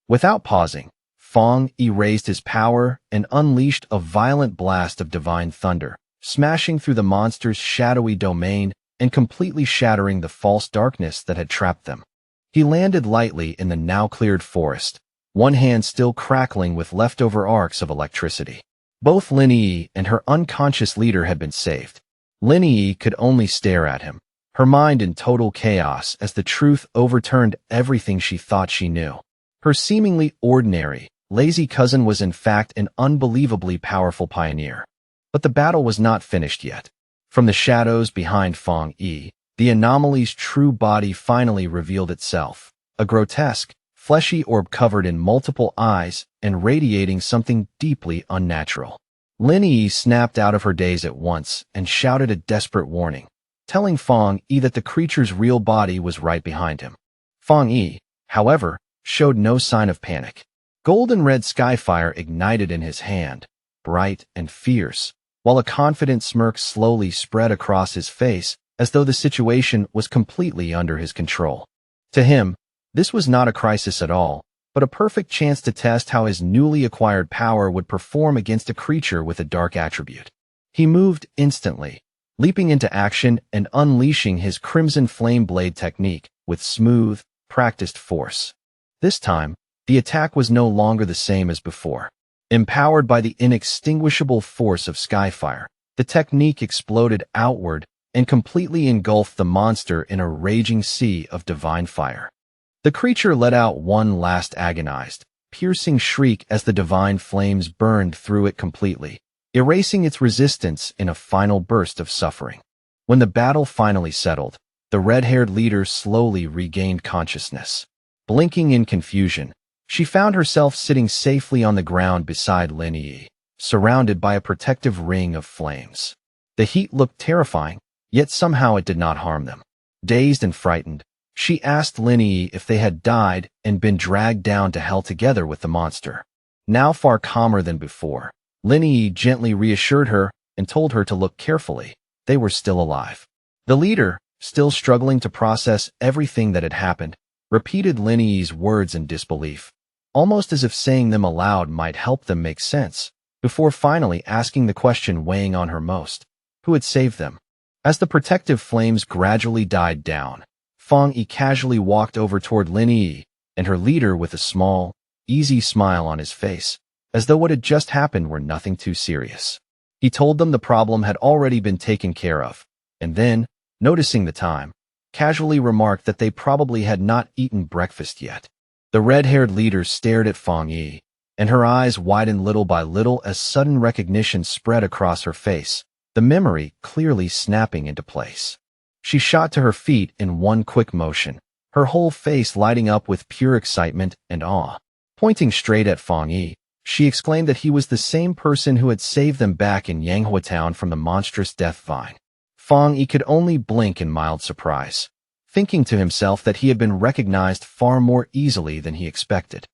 Without pausing, Fong Yi raised his power and unleashed a violent blast of divine thunder, smashing through the monster's shadowy domain and completely shattering the false darkness that had trapped them. He landed lightly in the now-cleared forest, one hand still crackling with leftover arcs of electricity. Both Lin Yi and her unconscious leader had been saved. Lin Yi could only stare at him, her mind in total chaos as the truth overturned everything she thought she knew. Her seemingly ordinary, lazy cousin was in fact an unbelievably powerful pioneer. But the battle was not finished yet. From the shadows behind Fong Yi, the anomaly's true body finally revealed itself, a grotesque, fleshy orb covered in multiple eyes and radiating something deeply unnatural. Lin Yi snapped out of her daze at once and shouted a desperate warning, telling Fong Yi that the creature's real body was right behind him. Fong Yi, however, showed no sign of panic. Golden red skyfire ignited in his hand, bright and fierce, while a confident smirk slowly spread across his face as though the situation was completely under his control. To him, this was not a crisis at all, but a perfect chance to test how his newly acquired power would perform against a creature with a dark attribute. He moved instantly, leaping into action and unleashing his Crimson Flame Blade technique with smooth, practiced force. This time, the attack was no longer the same as before. Empowered by the inextinguishable force of Skyfire, the technique exploded outward and completely engulfed the monster in a raging sea of divine fire. The creature let out one last agonized, piercing shriek as the divine flames burned through it completely, erasing its resistance in a final burst of suffering. When the battle finally settled, the red-haired leader slowly regained consciousness. Blinking in confusion, she found herself sitting safely on the ground beside Lin Yi, surrounded by a protective ring of flames. The heat looked terrifying, yet somehow it did not harm them. Dazed and frightened, she asked Lin Yi if they had died and been dragged down to hell together with the monster. Now far calmer than before, Lin Yi gently reassured her and told her to look carefully. They were still alive. The leader, still struggling to process everything that had happened, repeated Lin Yi's words in disbelief, almost as if saying them aloud might help them make sense, before finally asking the question weighing on her most: who had saved them? As the protective flames gradually died down, Fong Yi casually walked over toward Lin Yi and her leader with a small, easy smile on his face, as though what had just happened were nothing too serious. He told them the problem had already been taken care of, and then, noticing the time, casually remarked that they probably had not eaten breakfast yet. The red-haired leader stared at Fong Yi, and her eyes widened little by little as sudden recognition spread across her face, the memory clearly snapping into place. She shot to her feet in one quick motion, her whole face lighting up with pure excitement and awe. Pointing straight at Fong Yi, she exclaimed that he was the same person who had saved them back in Yanghua Town from the monstrous death vine. Fong Yi could only blink in mild surprise, thinking to himself that he had been recognized far more easily than he expected.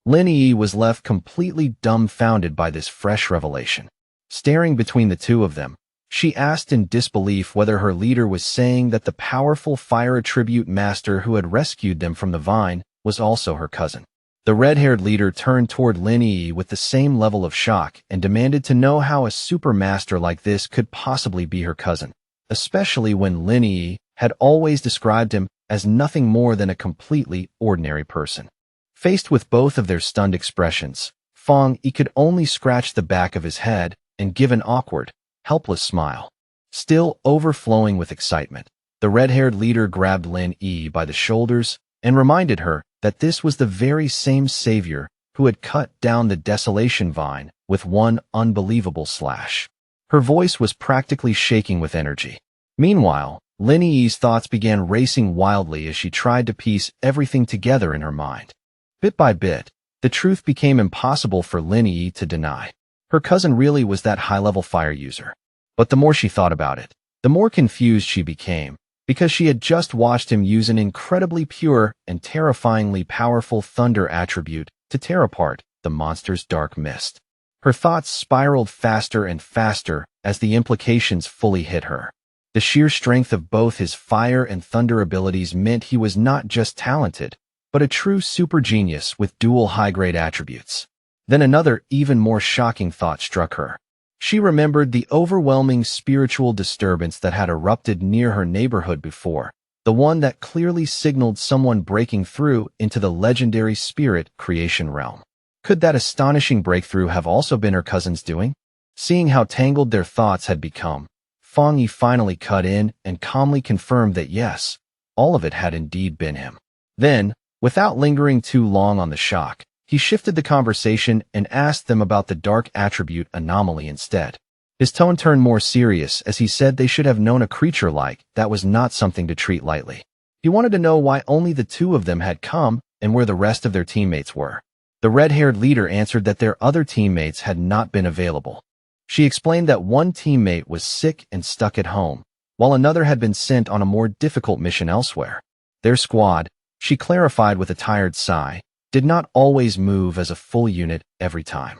Lin Yi was left completely dumbfounded by this fresh revelation. Staring between the two of them, she asked in disbelief whether her leader was saying that the powerful fire attribute master who had rescued them from the vine was also her cousin. The red-haired leader turned toward Lin Yi with the same level of shock and demanded to know how a super master like this could possibly be her cousin, especially when Lin Yi had always described him as nothing more than a completely ordinary person. Faced with both of their stunned expressions, Fong Yi could only scratch the back of his head and give an awkward, helpless smile. Still overflowing with excitement, the red-haired leader grabbed Lin Yi by the shoulders and reminded her that this was the very same savior who had cut down the desolation vine with one unbelievable slash. Her voice was practically shaking with energy. Meanwhile, Lin Yi's thoughts began racing wildly as she tried to piece everything together in her mind. Bit by bit, the truth became impossible for Lin Yi to deny. Her cousin really was that high-level fire user. But the more she thought about it, the more confused she became, because she had just watched him use an incredibly pure and terrifyingly powerful thunder attribute to tear apart the monster's dark mist. Her thoughts spiraled faster and faster as the implications fully hit her. The sheer strength of both his fire and thunder abilities meant he was not just talented, but a true super genius with dual high-grade attributes. Then another, even more shocking thought struck her. She remembered the overwhelming spiritual disturbance that had erupted near her neighborhood before, the one that clearly signaled someone breaking through into the legendary spirit creation realm. Could that astonishing breakthrough have also been her cousin's doing? Seeing how tangled their thoughts had become, Fong Yi finally cut in and calmly confirmed that yes, all of it had indeed been him. Then, without lingering too long on the shock, he shifted the conversation and asked them about the dark attribute anomaly instead. His tone turned more serious as he said they should have known a creature like that was not something to treat lightly. He wanted to know why only the two of them had come and where the rest of their teammates were. The red-haired leader answered that their other teammates had not been available. She explained that one teammate was sick and stuck at home, while another had been sent on a more difficult mission elsewhere. Their squad, she clarified with a tired sigh, did not always move as a full unit every time.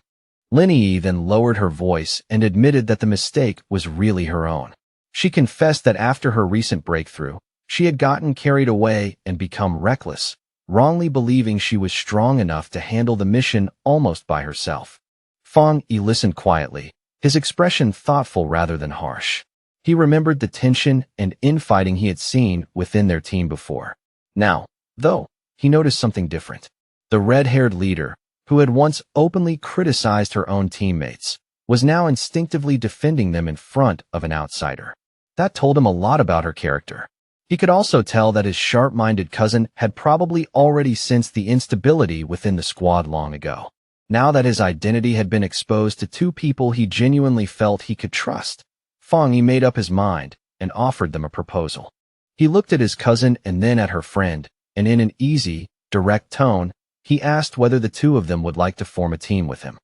Lin Yi then lowered her voice and admitted that the mistake was really her own. She confessed that after her recent breakthrough, she had gotten carried away and become reckless, wrongly believing she was strong enough to handle the mission almost by herself. Fong Yi listened quietly, his expression thoughtful rather than harsh. He remembered the tension and infighting he had seen within their team before. Now, though, he noticed something different. The red-haired leader, who had once openly criticized her own teammates, was now instinctively defending them in front of an outsider. That told him a lot about her character. He could also tell that his sharp-minded cousin had probably already sensed the instability within the squad long ago. Now that his identity had been exposed to two people he genuinely felt he could trust, Fong Yi made up his mind and offered them a proposal. He looked at his cousin and then at her friend, and in an easy, direct tone, he asked whether the two of them would like to form a team with him.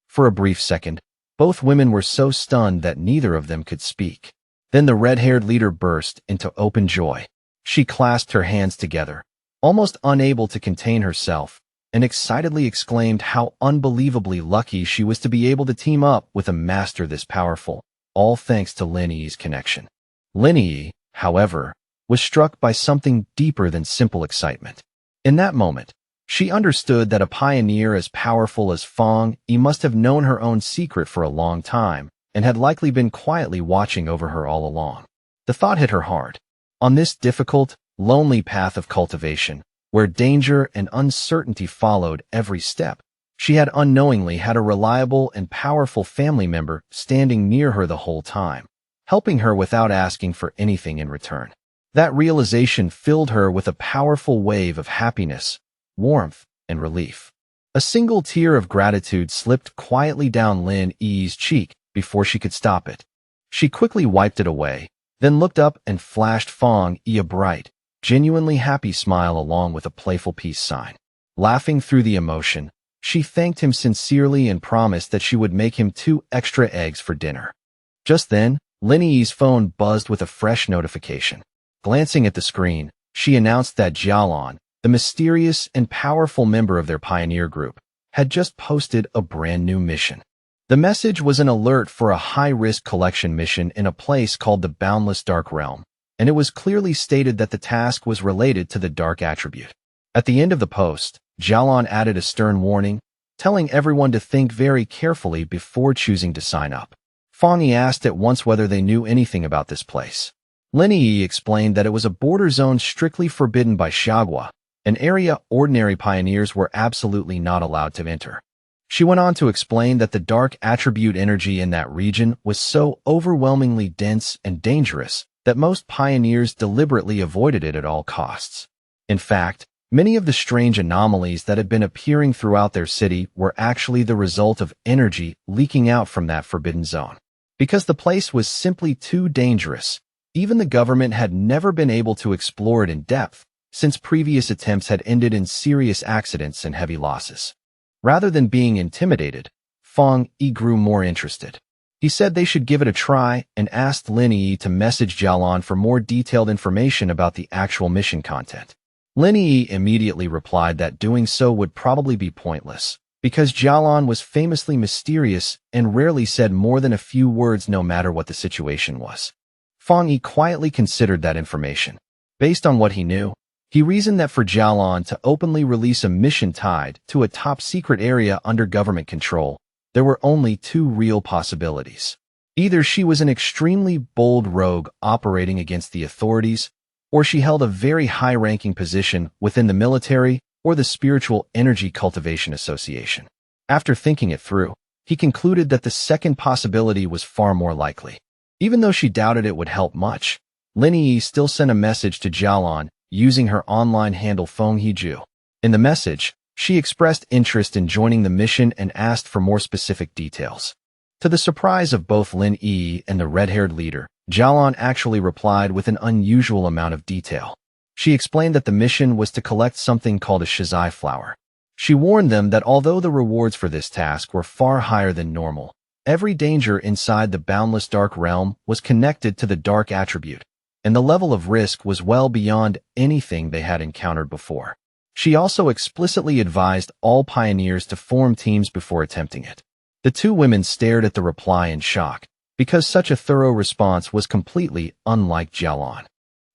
For a brief second, both women were so stunned that neither of them could speak. Then the red-haired leader burst into open joy. She clasped her hands together, almost unable to contain herself, and excitedly exclaimed how unbelievably lucky she was to be able to team up with a master this powerful, all thanks to Lin Yi's connection. Lin Yi, however, was struck by something deeper than simple excitement. In that moment, she understood that a pioneer as powerful as Fong Yi must have known her own secret for a long time and had likely been quietly watching over her all along. The thought hit her hard. On this difficult, lonely path of cultivation, where danger and uncertainty followed every step, she had unknowingly had a reliable and powerful family member standing near her the whole time, helping her without asking for anything in return. That realization filled her with a powerful wave of happiness, warmth, and relief. A single tear of gratitude slipped quietly down Lin Yi's cheek before she could stop it. She quickly wiped it away, then looked up and flashed Fong Yi a bright, genuinely happy smile along with a playful peace sign. Laughing through the emotion, she thanked him sincerely and promised that she would make him 2 extra eggs for dinner. Just then, Lin Yi's phone buzzed with a fresh notification. Glancing at the screen, she announced that Jialan, the mysterious and powerful member of their pioneer group, had just posted a brand new mission. The message was an alert for a high-risk collection mission in a place called the Boundless Dark Realm, and it was clearly stated that the task was related to the dark attribute. At the end of the post, Jialon added a stern warning, telling everyone to think very carefully before choosing to sign up. Fang Yi asked at once whether they knew anything about this place. Lin Yi explained that it was a border zone strictly forbidden by Xiagua, an area ordinary pioneers were absolutely not allowed to enter. She went on to explain that the dark attribute energy in that region was so overwhelmingly dense and dangerous that most pioneers deliberately avoided it at all costs. In fact, many of the strange anomalies that had been appearing throughout their city were actually the result of energy leaking out from that forbidden zone. Because the place was simply too dangerous, even the government had never been able to explore it in depth, since previous attempts had ended in serious accidents and heavy losses. Rather than being intimidated, Fang Yi grew more interested. He said they should give it a try and asked Lin Yi to message Jialon for more detailed information about the actual mission content. Lin Yi immediately replied that doing so would probably be pointless, because Jialon was famously mysterious and rarely said more than a few words no matter what the situation was. Fang Yi quietly considered that information. Based on what he knew, he reasoned that for Jialon to openly release a mission tied to a top-secret area under government control, there were only two real possibilities. Either she was an extremely bold rogue operating against the authorities, or she held a very high-ranking position within the military or the Spiritual Energy Cultivation Association. After thinking it through, he concluded that the second possibility was far more likely. Even though she doubted it would help much, Lin Yi still sent a message to Jialon using her online handle Feng Hiju. In the message, she expressed interest in joining the mission and asked for more specific details. To the surprise of both Lin Yi and the red-haired leader, Jialon actually replied with an unusual amount of detail. She explained that the mission was to collect something called a shizai flower. She warned them that although the rewards for this task were far higher than normal, every danger inside the boundless dark realm was connected to the dark attribute, and the level of risk was well beyond anything they had encountered before. She also explicitly advised all pioneers to form teams before attempting it. The two women stared at the reply in shock, because such a thorough response was completely unlike Jialon.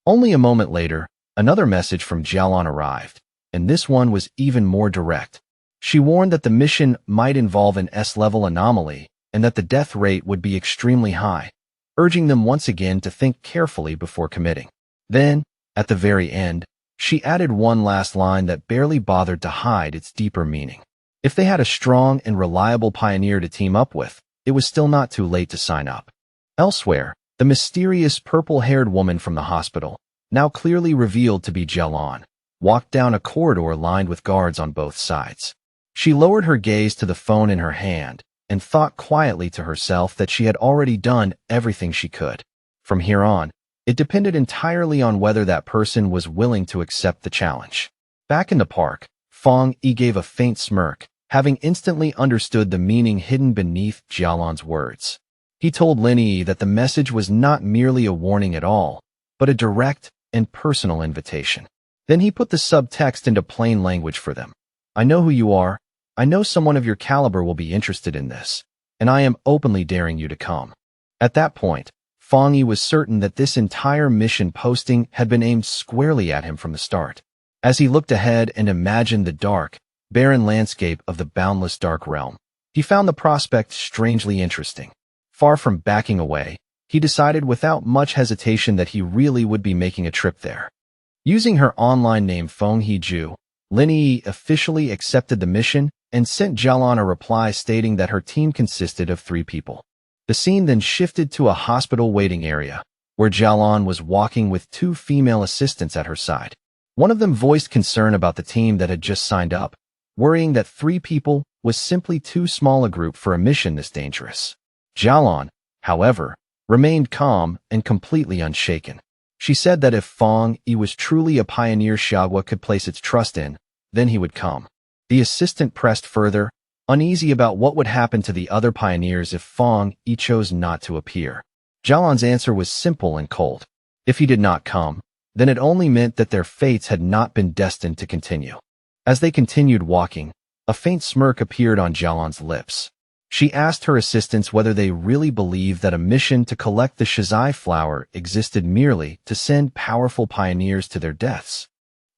Only a moment later, another message from Jialon arrived, and this one was even more direct. She warned that the mission might involve an S-level anomaly and that the death rate would be extremely high, urging them once again to think carefully before committing. Then, at the very end, she added one last line that barely bothered to hide its deeper meaning. If they had a strong and reliable pioneer to team up with, it was still not too late to sign up. Elsewhere, the mysterious purple-haired woman from the hospital, now clearly revealed to be Jialon, walked down a corridor lined with guards on both sides. She lowered her gaze to the phone in her hand and thought quietly to herself that she had already done everything she could. From here on, it depended entirely on whether that person was willing to accept the challenge. Back in the park, Fang Yi gave a faint smirk, having instantly understood the meaning hidden beneath Jialon's words. He told Lin Yi that the message was not merely a warning at all, but a direct and personal invitation. Then he put the subtext into plain language for them. I know who you are. I know someone of your caliber will be interested in this, and I am openly daring you to come. At that point, Fang Yi was certain that this entire mission posting had been aimed squarely at him from the start. As he looked ahead and imagined the dark, barren landscape of the boundless dark realm, he found the prospect strangely interesting. Far from backing away, he decided without much hesitation that he really would be making a trip there. Using her online name Feng Hiju, Lin Yi officially accepted the mission and sent Jialon a reply stating that her team consisted of 3 people. The scene then shifted to a hospital waiting area, where Jialon was walking with 2 female assistants at her side. One of them voiced concern about the team that had just signed up, worrying that 3 people was simply too small a group for a mission this dangerous. Jialon, however, remained calm and completely unshaken. She said that if Fang Yi was truly a pioneer Xiagua could place its trust in, then he would come. The assistant pressed further, uneasy about what would happen to the other pioneers if Fang Yi chose not to appear. Jialon's answer was simple and cold. If he did not come, then it only meant that their fates had not been destined to continue. As they continued walking, A faint smirk appeared on Jialan's lips. She asked her assistants whether they really believed that a mission to collect the Shizai flower existed merely to send powerful pioneers to their deaths.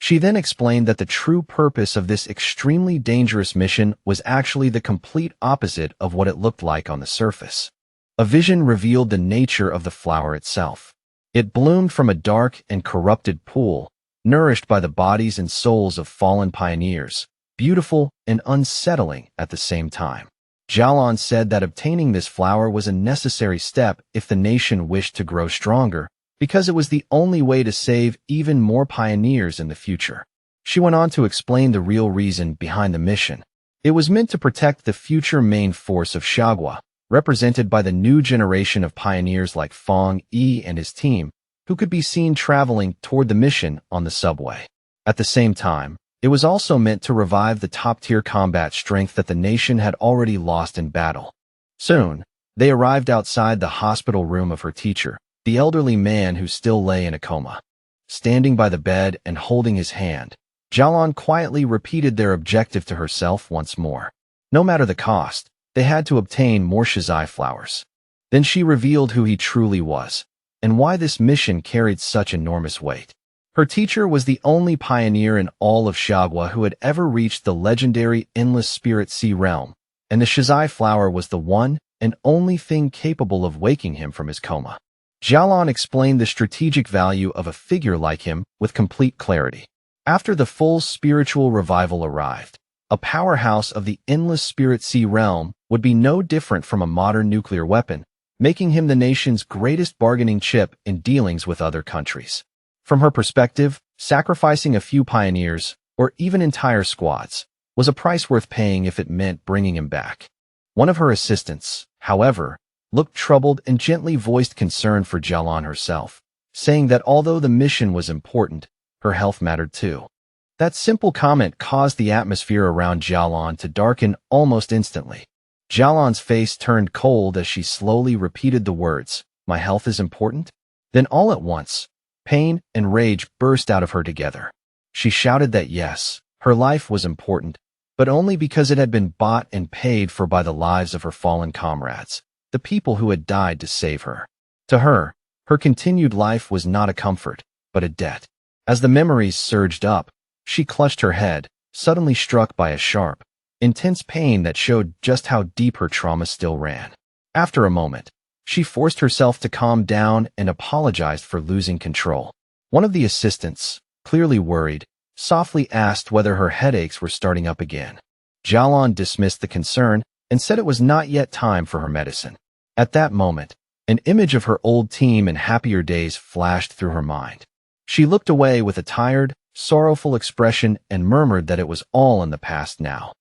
She then explained that the true purpose of this extremely dangerous mission was actually the complete opposite of what it looked like on the surface. A vision revealed the nature of the flower itself. It bloomed from a dark and corrupted pool, nourished by the bodies and souls of fallen pioneers, beautiful and unsettling at the same time. Jialan said that obtaining this flower was a necessary step if the nation wished to grow stronger, because it was the only way to save even more pioneers in the future. She went on to explain the real reason behind the mission. It was meant to protect the future main force of Xiagua, represented by the new generation of pioneers like Fang Yi and his team, who could be seen traveling toward the mission on the subway. At the same time, it was also meant to revive the top-tier combat strength that the nation had already lost in battle. Soon, they arrived outside the hospital room of her teacher, the elderly man who still lay in a coma. Standing by the bed and holding his hand, Jialan quietly repeated their objective to herself once more. No matter the cost, they had to obtain more Shizai flowers. Then she revealed who he truly was, and why this mission carried such enormous weight. Her teacher was the only pioneer in all of Xiagua who had ever reached the legendary Endless Spirit Sea realm, and the Shizai flower was the one and only thing capable of waking him from his coma. Jialan explained the strategic value of a figure like him with complete clarity. After the full spiritual revival arrived, a powerhouse of the Endless Spirit Sea realm would be no different from a modern nuclear weapon, making him the nation's greatest bargaining chip in dealings with other countries. From her perspective, sacrificing a few pioneers, or even entire squads, was a price worth paying if it meant bringing him back. One of her assistants, however, looked troubled and gently voiced concern for Jialan herself, saying that although the mission was important, her health mattered too. That simple comment caused the atmosphere around Jialan to darken almost instantly. Jialan's face turned cold as she slowly repeated the words, "My health is important?" Then all at once, pain and rage burst out of her together. She shouted that yes, her life was important, but only because it had been bought and paid for by the lives of her fallen comrades, the people who had died to save her. To her, her continued life was not a comfort, but a debt. As the memories surged up, she clutched her head, suddenly struck by a sharp, intense pain that showed just how deep her trauma still ran. After a moment, she forced herself to calm down and apologized for losing control. One of the assistants, clearly worried, softly asked whether her headaches were starting up again. Jialan dismissed the concern and said it was not yet time for her medicine. At that moment, an image of her old team and happier days flashed through her mind. She looked away with a tired, sorrowful expression and murmured that it was all in the past now.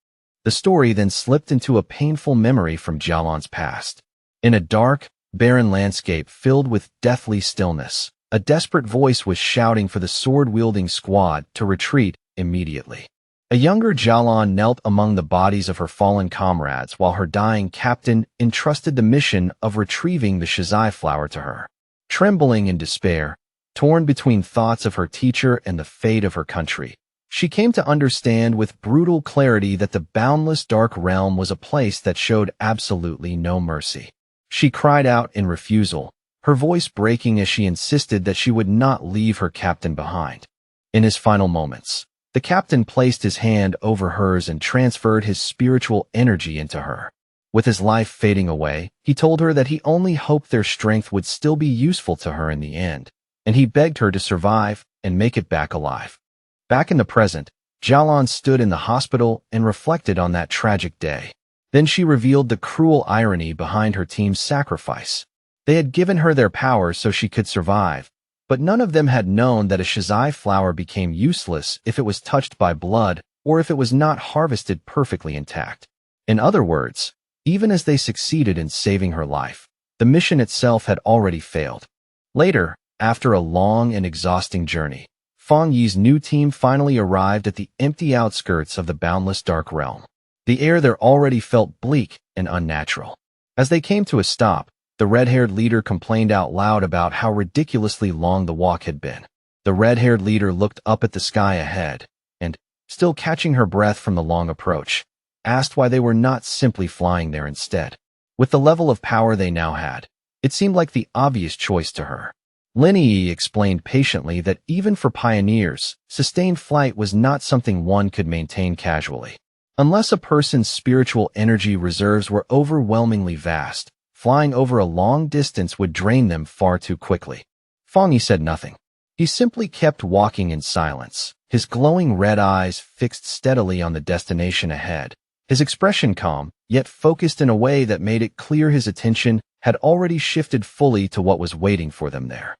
The story then slipped into a painful memory from Jialan's past. In a dark, barren landscape filled with deathly stillness, a desperate voice was shouting for the sword-wielding squad to retreat immediately. A younger Jialan knelt among the bodies of her fallen comrades while her dying captain entrusted the mission of retrieving the Shizai flower to her. Trembling in despair, torn between thoughts of her teacher and the fate of her country, she came to understand with brutal clarity that the boundless dark realm was a place that showed absolutely no mercy. She cried out in refusal, her voice breaking as she insisted that she would not leave her captain behind. In his final moments, the captain placed his hand over hers and transferred his spiritual energy into her. With his life fading away, he told her that he only hoped their strength would still be useful to her in the end, and he begged her to survive and make it back alive. Back in the present, Jialan stood in the hospital and reflected on that tragic day. Then she revealed the cruel irony behind her team's sacrifice. They had given her their power so she could survive, but none of them had known that a Shizai flower became useless if it was touched by blood or if it was not harvested perfectly intact. In other words, even as they succeeded in saving her life, the mission itself had already failed. Later, after a long and exhausting journey, Fang Yi's new team finally arrived at the empty outskirts of the boundless dark realm. The air there already felt bleak and unnatural. As they came to a stop, the red-haired leader complained out loud about how ridiculously long the walk had been. The red-haired leader looked up at the sky ahead, and, still catching her breath from the long approach, asked why they were not simply flying there instead. With the level of power they now had, it seemed like the obvious choice to her. Lin Yi explained patiently that even for pioneers, sustained flight was not something one could maintain casually. Unless a person's spiritual energy reserves were overwhelmingly vast, flying over a long distance would drain them far too quickly. Fang Yi said nothing. He simply kept walking in silence, his glowing red eyes fixed steadily on the destination ahead. His expression calm, yet focused in a way that made it clear his attention had already shifted fully to what was waiting for them there.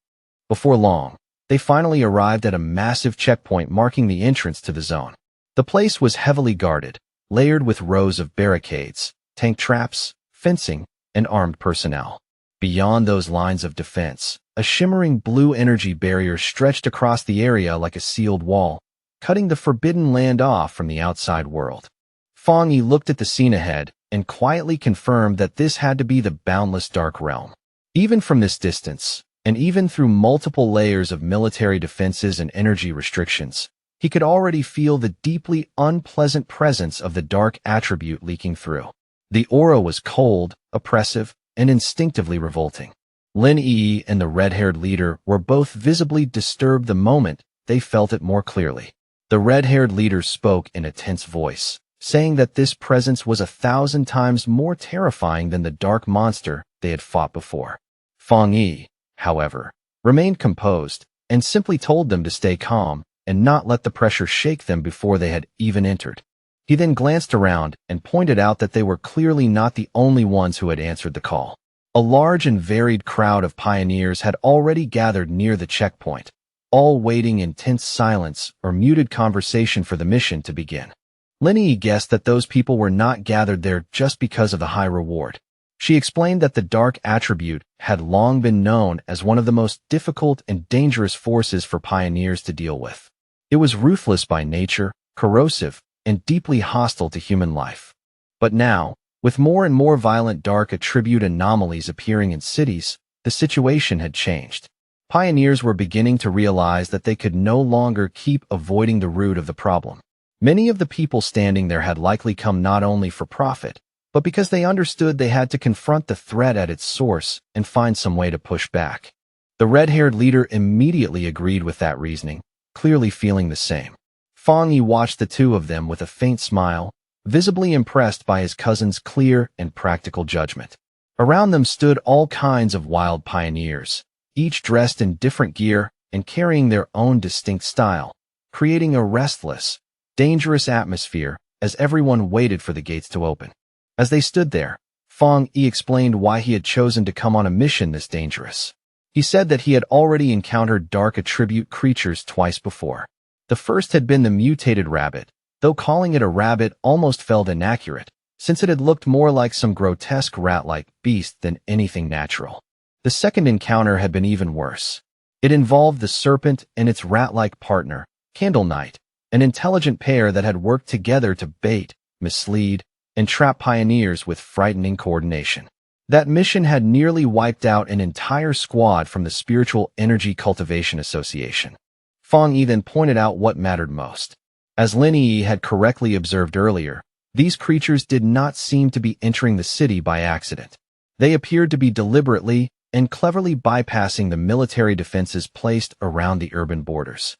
Before long, they finally arrived at a massive checkpoint marking the entrance to the zone. The place was heavily guarded, layered with rows of barricades, tank traps, fencing, and armed personnel. Beyond those lines of defense, a shimmering blue energy barrier stretched across the area like a sealed wall, cutting the forbidden land off from the outside world. Fang Yi looked at the scene ahead and quietly confirmed that this had to be the boundless dark realm. Even from this distance, and even through multiple layers of military defenses and energy restrictions, he could already feel the deeply unpleasant presence of the dark attribute leaking through. The aura was cold, oppressive, and instinctively revolting. Lin Yi and the red-haired leader were both visibly disturbed the moment they felt it more clearly. The red-haired leader spoke in a tense voice, saying that this presence was 1,000 times more terrifying than the dark monster they had fought before. Fang Yi, however, remained composed and simply told them to stay calm and not let the pressure shake them before they had even entered. He then glanced around and pointed out that they were clearly not the only ones who had answered the call. A large and varied crowd of pioneers had already gathered near the checkpoint, all waiting in tense silence or muted conversation for the mission to begin. Lin Yi guessed that those people were not gathered there just because of the high reward. She explained that the dark attribute had long been known as one of the most difficult and dangerous forces for pioneers to deal with. It was ruthless by nature, corrosive, and deeply hostile to human life. But now, with more and more violent dark attribute anomalies appearing in cities, the situation had changed. Pioneers were beginning to realize that they could no longer keep avoiding the root of the problem. Many of the people standing there had likely come not only for profit, but because they understood they had to confront the threat at its source and find some way to push back. The red-haired leader immediately agreed with that reasoning, clearly feeling the same. Fang Yi watched the two of them with a faint smile, visibly impressed by his cousin's clear and practical judgment. Around them stood all kinds of wild pioneers, each dressed in different gear and carrying their own distinct style, creating a restless, dangerous atmosphere as everyone waited for the gates to open. As they stood there, Fang Yi explained why he had chosen to come on a mission this dangerous. He said that he had already encountered dark attribute creatures twice before. The first had been the mutated rabbit, though calling it a rabbit almost felt inaccurate, since it had looked more like some grotesque rat-like beast than anything natural. The second encounter had been even worse. It involved the serpent and its rat-like partner, Candle Knight, an intelligent pair that had worked together to bait, mislead, and trap pioneers with frightening coordination. That mission had nearly wiped out an entire squad from the Spiritual Energy Cultivation Association. Fang Yi then pointed out what mattered most. As Lin Yi had correctly observed earlier, these creatures did not seem to be entering the city by accident. They appeared to be deliberately and cleverly bypassing the military defenses placed around the urban borders.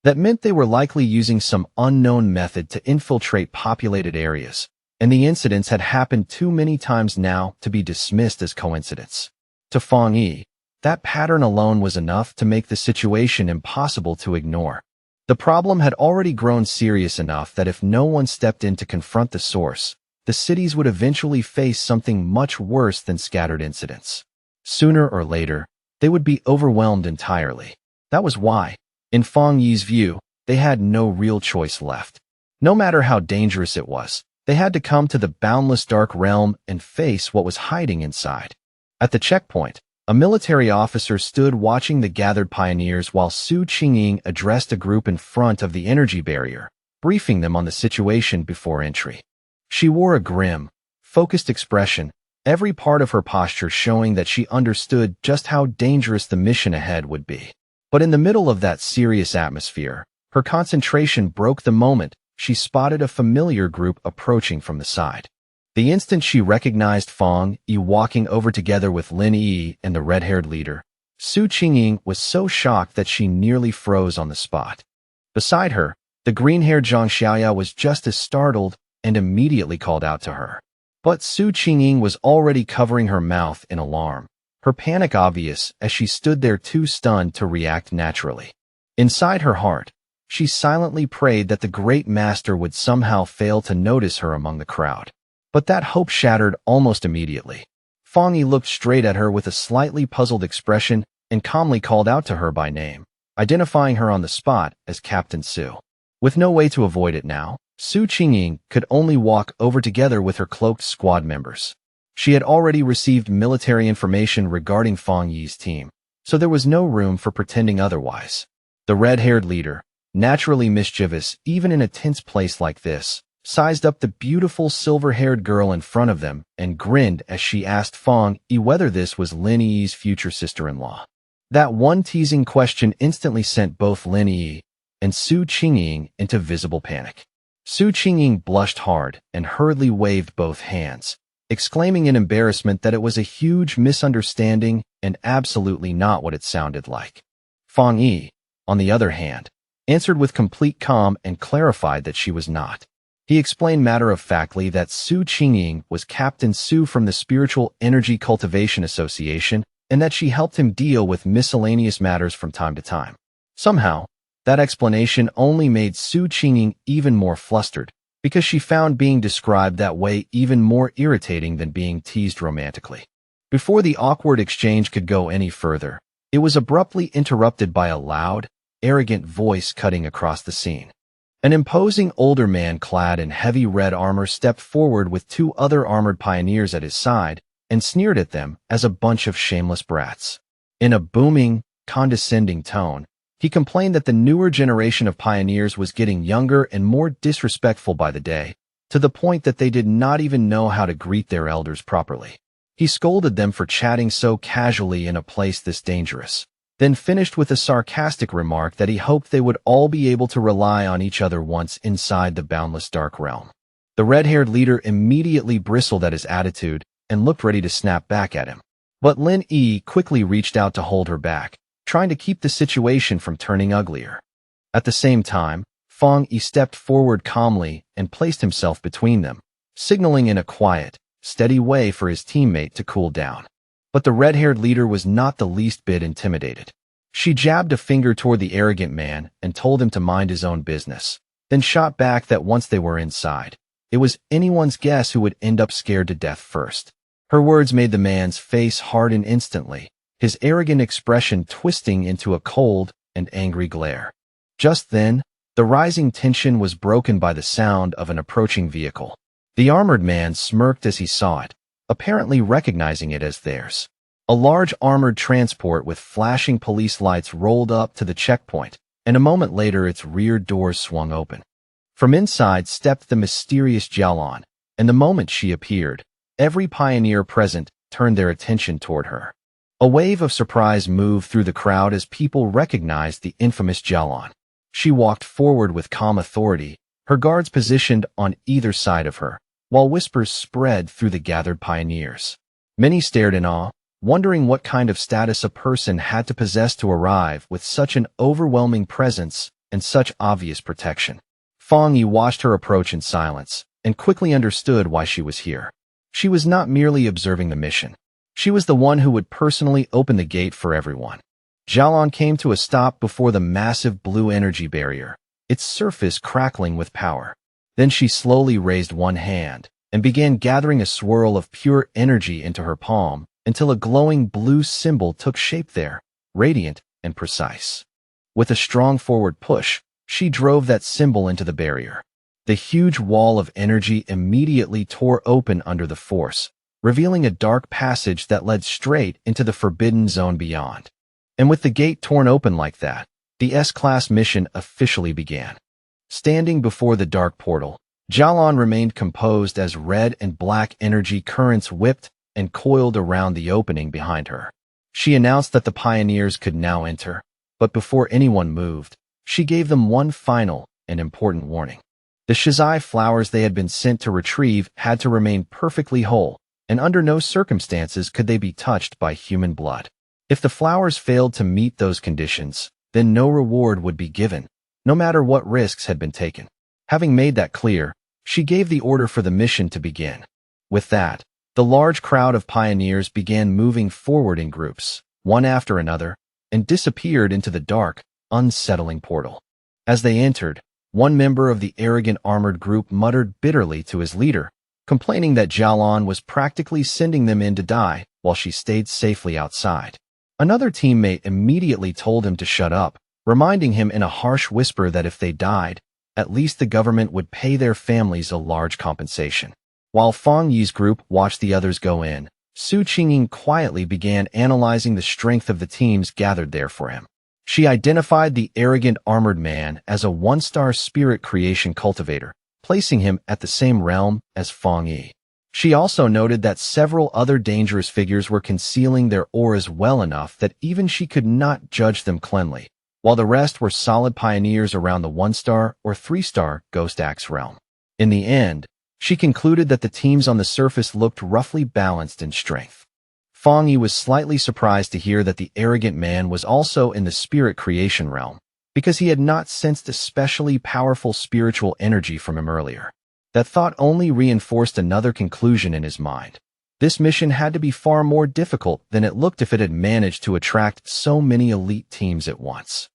That meant they were likely using some unknown method to infiltrate populated areas, and the incidents had happened too many times now to be dismissed as coincidence. To Fang Yi, that pattern alone was enough to make the situation impossible to ignore. The problem had already grown serious enough that if no one stepped in to confront the source, the cities would eventually face something much worse than scattered incidents. Sooner or later, they would be overwhelmed entirely. That was why, in Fang Yi's view, they had no real choice left. No matter how dangerous it was, they had to come to the boundless dark realm and face what was hiding inside. At the checkpoint, a military officer stood watching the gathered pioneers while Su Qingying addressed a group in front of the energy barrier, briefing them on the situation before entry. She wore a grim, focused expression, every part of her posture showing that she understood just how dangerous the mission ahead would be. But in the middle of that serious atmosphere, her concentration broke the moment she spotted a familiar group approaching from the side. The instant she recognized Fang Yi walking over together with Lin Yi and the red-haired leader, Su Qingying was so shocked that she nearly froze on the spot. Beside her, the green-haired Zhang Xiaoya was just as startled and immediately called out to her. But Su Qingying was already covering her mouth in alarm, her panic obvious as she stood there too stunned to react naturally. Inside her heart, she silently prayed that the great master would somehow fail to notice her among the crowd. But that hope shattered almost immediately. Fang Yi looked straight at her with a slightly puzzled expression and calmly called out to her by name, identifying her on the spot as Captain Su. With no way to avoid it now, Su Qingying could only walk over together with her cloaked squad members. She had already received military information regarding Fang Yi's team, so there was no room for pretending otherwise. The red-haired leader, naturally mischievous even in a tense place like this, sized up the beautiful silver-haired girl in front of them and grinned as she asked Fang Yi whether this was Lin Yi's future sister-in-law. That one teasing question instantly sent both Lin Yi and Su Qingying into visible panic. Su Qingying blushed hard and hurriedly waved both hands, exclaiming in embarrassment that it was a huge misunderstanding and absolutely not what it sounded like. Fang Yi, on the other hand, answered with complete calm and clarified that she was not. He explained matter-of-factly that Su Qingying was Captain Su from the Spiritual Energy Cultivation Association and that she helped him deal with miscellaneous matters from time to time. Somehow, that explanation only made Su Qingying even more flustered, because she found being described that way even more irritating than being teased romantically. Before the awkward exchange could go any further, it was abruptly interrupted by a loud, arrogant voice cutting across the scene. An imposing older man clad in heavy red armor stepped forward with two other armored pioneers at his side and sneered at them as a bunch of shameless brats. In a booming, condescending tone, he complained that the newer generation of pioneers was getting younger and more disrespectful by the day, to the point that they did not even know how to greet their elders properly. He scolded them for chatting so casually in a place this dangerous, then finished with a sarcastic remark that he hoped they would all be able to rely on each other once inside the boundless dark realm. The red-haired leader immediately bristled at his attitude and looked ready to snap back at him. But Lin Yi quickly reached out to hold her back, trying to keep the situation from turning uglier. At the same time, Fang Yi stepped forward calmly and placed himself between them, signaling in a quiet, steady way for his teammate to cool down. But the red-haired leader was not the least bit intimidated. She jabbed a finger toward the arrogant man and told him to mind his own business, then shot back that once they were inside, it was anyone's guess who would end up scared to death first. Her words made the man's face harden instantly, his arrogant expression twisting into a cold and angry glare. Just then, the rising tension was broken by the sound of an approaching vehicle. The armored man smirked as he saw it, apparently recognizing it as theirs. A large armored transport with flashing police lights rolled up to the checkpoint, and a moment later its rear doors swung open. From inside stepped the mysterious Jialan, and the moment she appeared, every pioneer present turned their attention toward her. A wave of surprise moved through the crowd as people recognized the infamous Jialan. She walked forward with calm authority, her guards positioned on either side of her, while whispers spread through the gathered pioneers. Many stared in awe, wondering what kind of status a person had to possess to arrive with such an overwhelming presence and such obvious protection. Fang Yi watched her approach in silence and quickly understood why she was here. She was not merely observing the mission. She was the one who would personally open the gate for everyone. Jialan came to a stop before the massive blue energy barrier, its surface crackling with power. Then she slowly raised one hand and began gathering a swirl of pure energy into her palm until a glowing blue symbol took shape there, radiant and precise. With a strong forward push, she drove that symbol into the barrier. The huge wall of energy immediately tore open under the force, revealing a dark passage that led straight into the forbidden zone beyond. And with the gate torn open like that, the S-Class mission officially began. Standing before the dark portal, Jialan remained composed as red and black energy currents whipped and coiled around the opening behind her. She announced that the pioneers could now enter, but before anyone moved, she gave them one final and important warning. The shizai flowers they had been sent to retrieve had to remain perfectly whole, and under no circumstances could they be touched by human blood. If the flowers failed to meet those conditions, then no reward would be given, no matter what risks had been taken. Having made that clear, she gave the order for the mission to begin. With that, the large crowd of pioneers began moving forward in groups, one after another, and disappeared into the dark, unsettling portal. As they entered, one member of the arrogant armored group muttered bitterly to his leader, complaining that Jialan was practically sending them in to die while she stayed safely outside. Another teammate immediately told him to shut up, reminding him in a harsh whisper that if they died, at least the government would pay their families a large compensation. While Fang Yi's group watched the others go in, Su Qingying quietly began analyzing the strength of the teams gathered there for him. She identified the arrogant armored man as a one-star spirit creation cultivator, placing him at the same realm as Fang Yi. She also noted that several other dangerous figures were concealing their auras well enough that even she could not judge them cleanly, while the rest were solid pioneers around the 1-star or 3-star Ghost Axe realm. In the end, she concluded that the teams on the surface looked roughly balanced in strength. Fang Yi was slightly surprised to hear that the arrogant man was also in the spirit creation realm, because he had not sensed especially powerful spiritual energy from him earlier. That thought only reinforced another conclusion in his mind. This mission had to be far more difficult than it looked if it had managed to attract so many elite teams at once.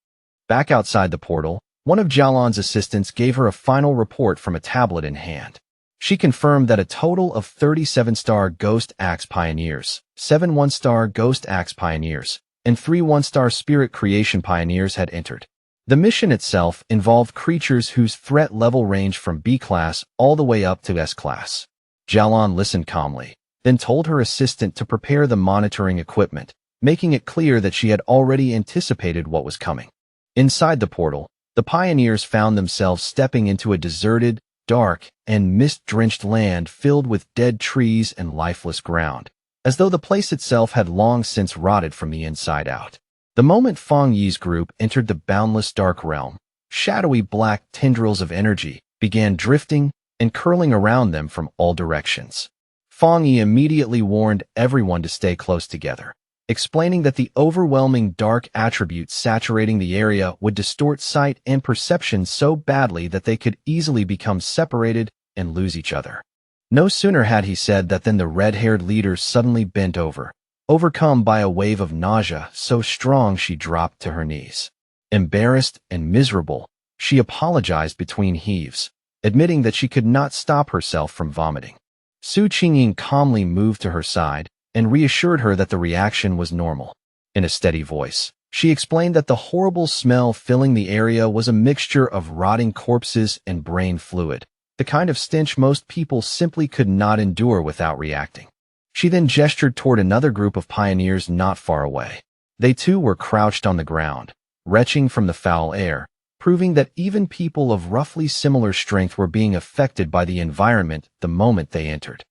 Back outside the portal, one of Jialan's assistants gave her a final report from a tablet in hand. She confirmed that a total of 37-star Ghost Axe Pioneers, 7 1-star Ghost Axe Pioneers, and 3 1-star Spirit Creation Pioneers had entered. The mission itself involved creatures whose threat level ranged from B class all the way up to S class. Jialan listened calmly, then told her assistant to prepare the monitoring equipment, making it clear that she had already anticipated what was coming. Inside the portal, the pioneers found themselves stepping into a deserted, dark, and mist-drenched land filled with dead trees and lifeless ground, as though the place itself had long since rotted from the inside out. The moment Fang Yi's group entered the boundless dark realm, shadowy black tendrils of energy began drifting and curling around them from all directions. Fang Yi immediately warned everyone to stay close together, explaining that the overwhelming dark attributes saturating the area would distort sight and perception so badly that they could easily become separated and lose each other. No sooner had he said that than the red-haired leader suddenly bent over, overcome by a wave of nausea so strong she dropped to her knees. Embarrassed and miserable, she apologized between heaves, admitting that she could not stop herself from vomiting. Su Qingying calmly moved to her side and reassured her that the reaction was normal. In a steady voice, she explained that the horrible smell filling the area was a mixture of rotting corpses and brain fluid, the kind of stench most people simply could not endure without reacting. She then gestured toward another group of pioneers not far away. They too were crouched on the ground, retching from the foul air, proving that even people of roughly similar strength were being affected by the environment the moment they entered.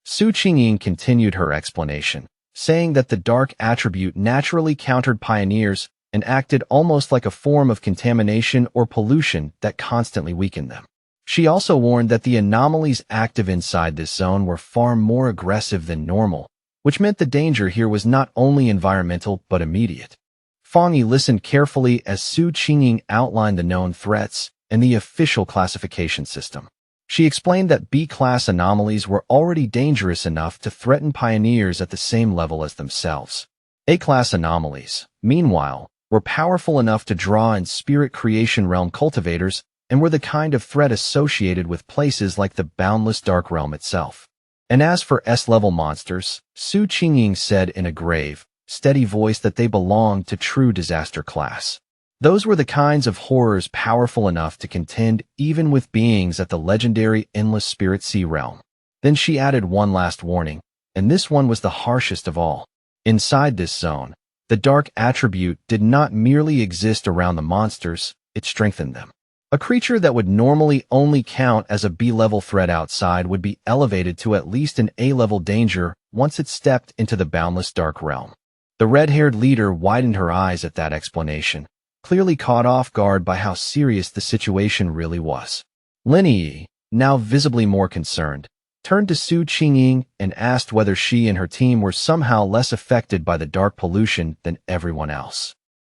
Su Qingying continued her explanation, saying that the dark attribute naturally countered pioneers and acted almost like a form of contamination or pollution that constantly weakened them. She also warned that the anomalies active inside this zone were far more aggressive than normal, which meant the danger here was not only environmental but immediate. Fang Yi listened carefully as Su Qingying outlined the known threats and the official classification system. She explained that B-class anomalies were already dangerous enough to threaten pioneers at the same level as themselves. A-class anomalies, meanwhile, were powerful enough to draw in spirit creation realm cultivators and were the kind of threat associated with places like the boundless dark realm itself. And as for S-level monsters, Su Qingying said in a grave, steady voice that they belonged to true disaster class. Those were the kinds of horrors powerful enough to contend even with beings at the legendary Endless Spirit Sea realm. Then she added one last warning, and this one was the harshest of all. Inside this zone, the dark attribute did not merely exist around the monsters, it strengthened them. A creature that would normally only count as a B-level threat outside would be elevated to at least an A-level danger once it stepped into the boundless dark realm. The red-haired leader widened her eyes at that explanation, clearly caught off guard by how serious the situation really was. Lin Yi, now visibly more concerned, turned to Su Qingying and asked whether she and her team were somehow less affected by the dark pollution than everyone else.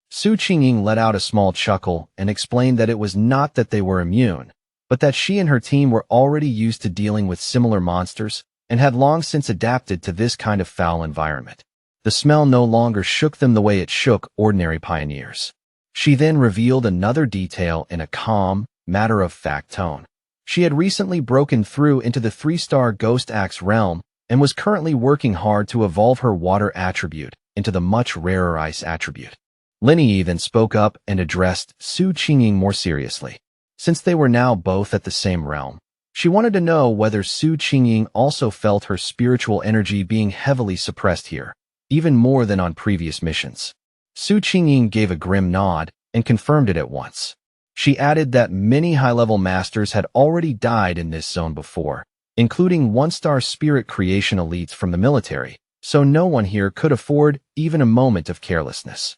Su Qingying let out a small chuckle and explained that it was not that they were immune, but that she and her team were already used to dealing with similar monsters and had long since adapted to this kind of foul environment. The smell no longer shook them the way it shook ordinary pioneers. She then revealed another detail in a calm, matter-of-fact tone. She had recently broken through into the 3-star Ghost Axe realm and was currently working hard to evolve her water attribute into the much rarer ice attribute. Lin Yi then spoke up and addressed Su Qingying more seriously. Since they were now both at the same realm, she wanted to know whether Su Qingying also felt her spiritual energy being heavily suppressed here, even more than on previous missions. Su Qingying gave a grim nod and confirmed it at once. She added that many high-level masters had already died in this zone before, including 1-star spirit creation elites from the military, so no one here could afford even a moment of carelessness.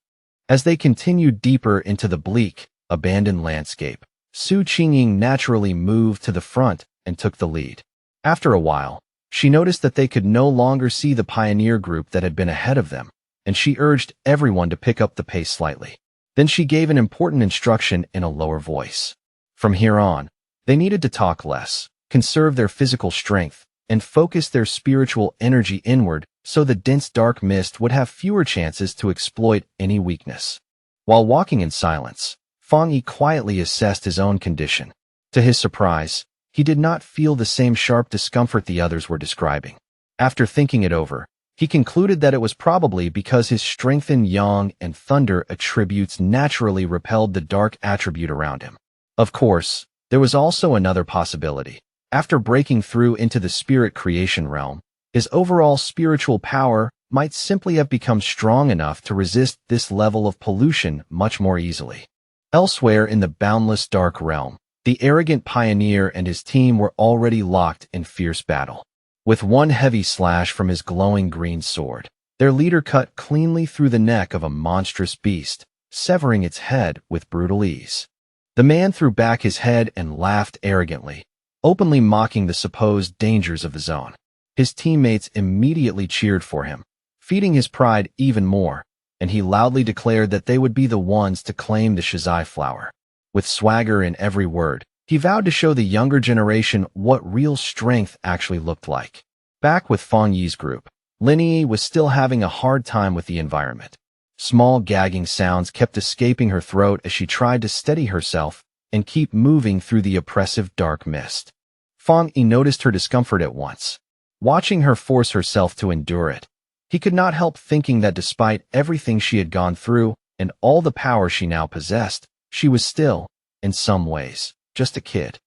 As they continued deeper into the bleak, abandoned landscape, Su Qingying naturally moved to the front and took the lead. After a while, she noticed that they could no longer see the pioneer group that had been ahead of them, and she urged everyone to pick up the pace slightly. Then she gave an important instruction in a lower voice. From here on, they needed to talk less, conserve their physical strength, and focus their spiritual energy inward so the dense dark mist would have fewer chances to exploit any weakness. While walking in silence, Fang Yi quietly assessed his own condition. To his surprise, he did not feel the same sharp discomfort the others were describing. After thinking it over, he concluded that it was probably because his strengthened yang and thunder attributes naturally repelled the dark attribute around him. Of course, there was also another possibility. After breaking through into the spirit creation realm, his overall spiritual power might simply have become strong enough to resist this level of pollution much more easily. Elsewhere in the boundless dark realm, the arrogant pioneer and his team were already locked in fierce battle. With one heavy slash from his glowing green sword, their leader cut cleanly through the neck of a monstrous beast, severing its head with brutal ease. The man threw back his head and laughed arrogantly, openly mocking the supposed dangers of the zone. His teammates immediately cheered for him, feeding his pride even more, and he loudly declared that they would be the ones to claim the Shizai flower. With swagger in every word, he vowed to show the younger generation what real strength actually looked like. Back with Fang Yi's group, Lin Yi was still having a hard time with the environment. Small gagging sounds kept escaping her throat as she tried to steady herself and keep moving through the oppressive dark mist. Fang Yi noticed her discomfort at once. Watching her force herself to endure it, he could not help thinking that despite everything she had gone through and all the power she now possessed, she was still, in some ways, just a kid.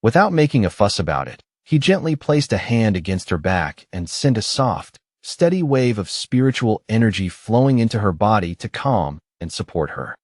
Without making a fuss about it, he gently placed a hand against her back and sent a soft, steady wave of spiritual energy flowing into her body to calm and support her.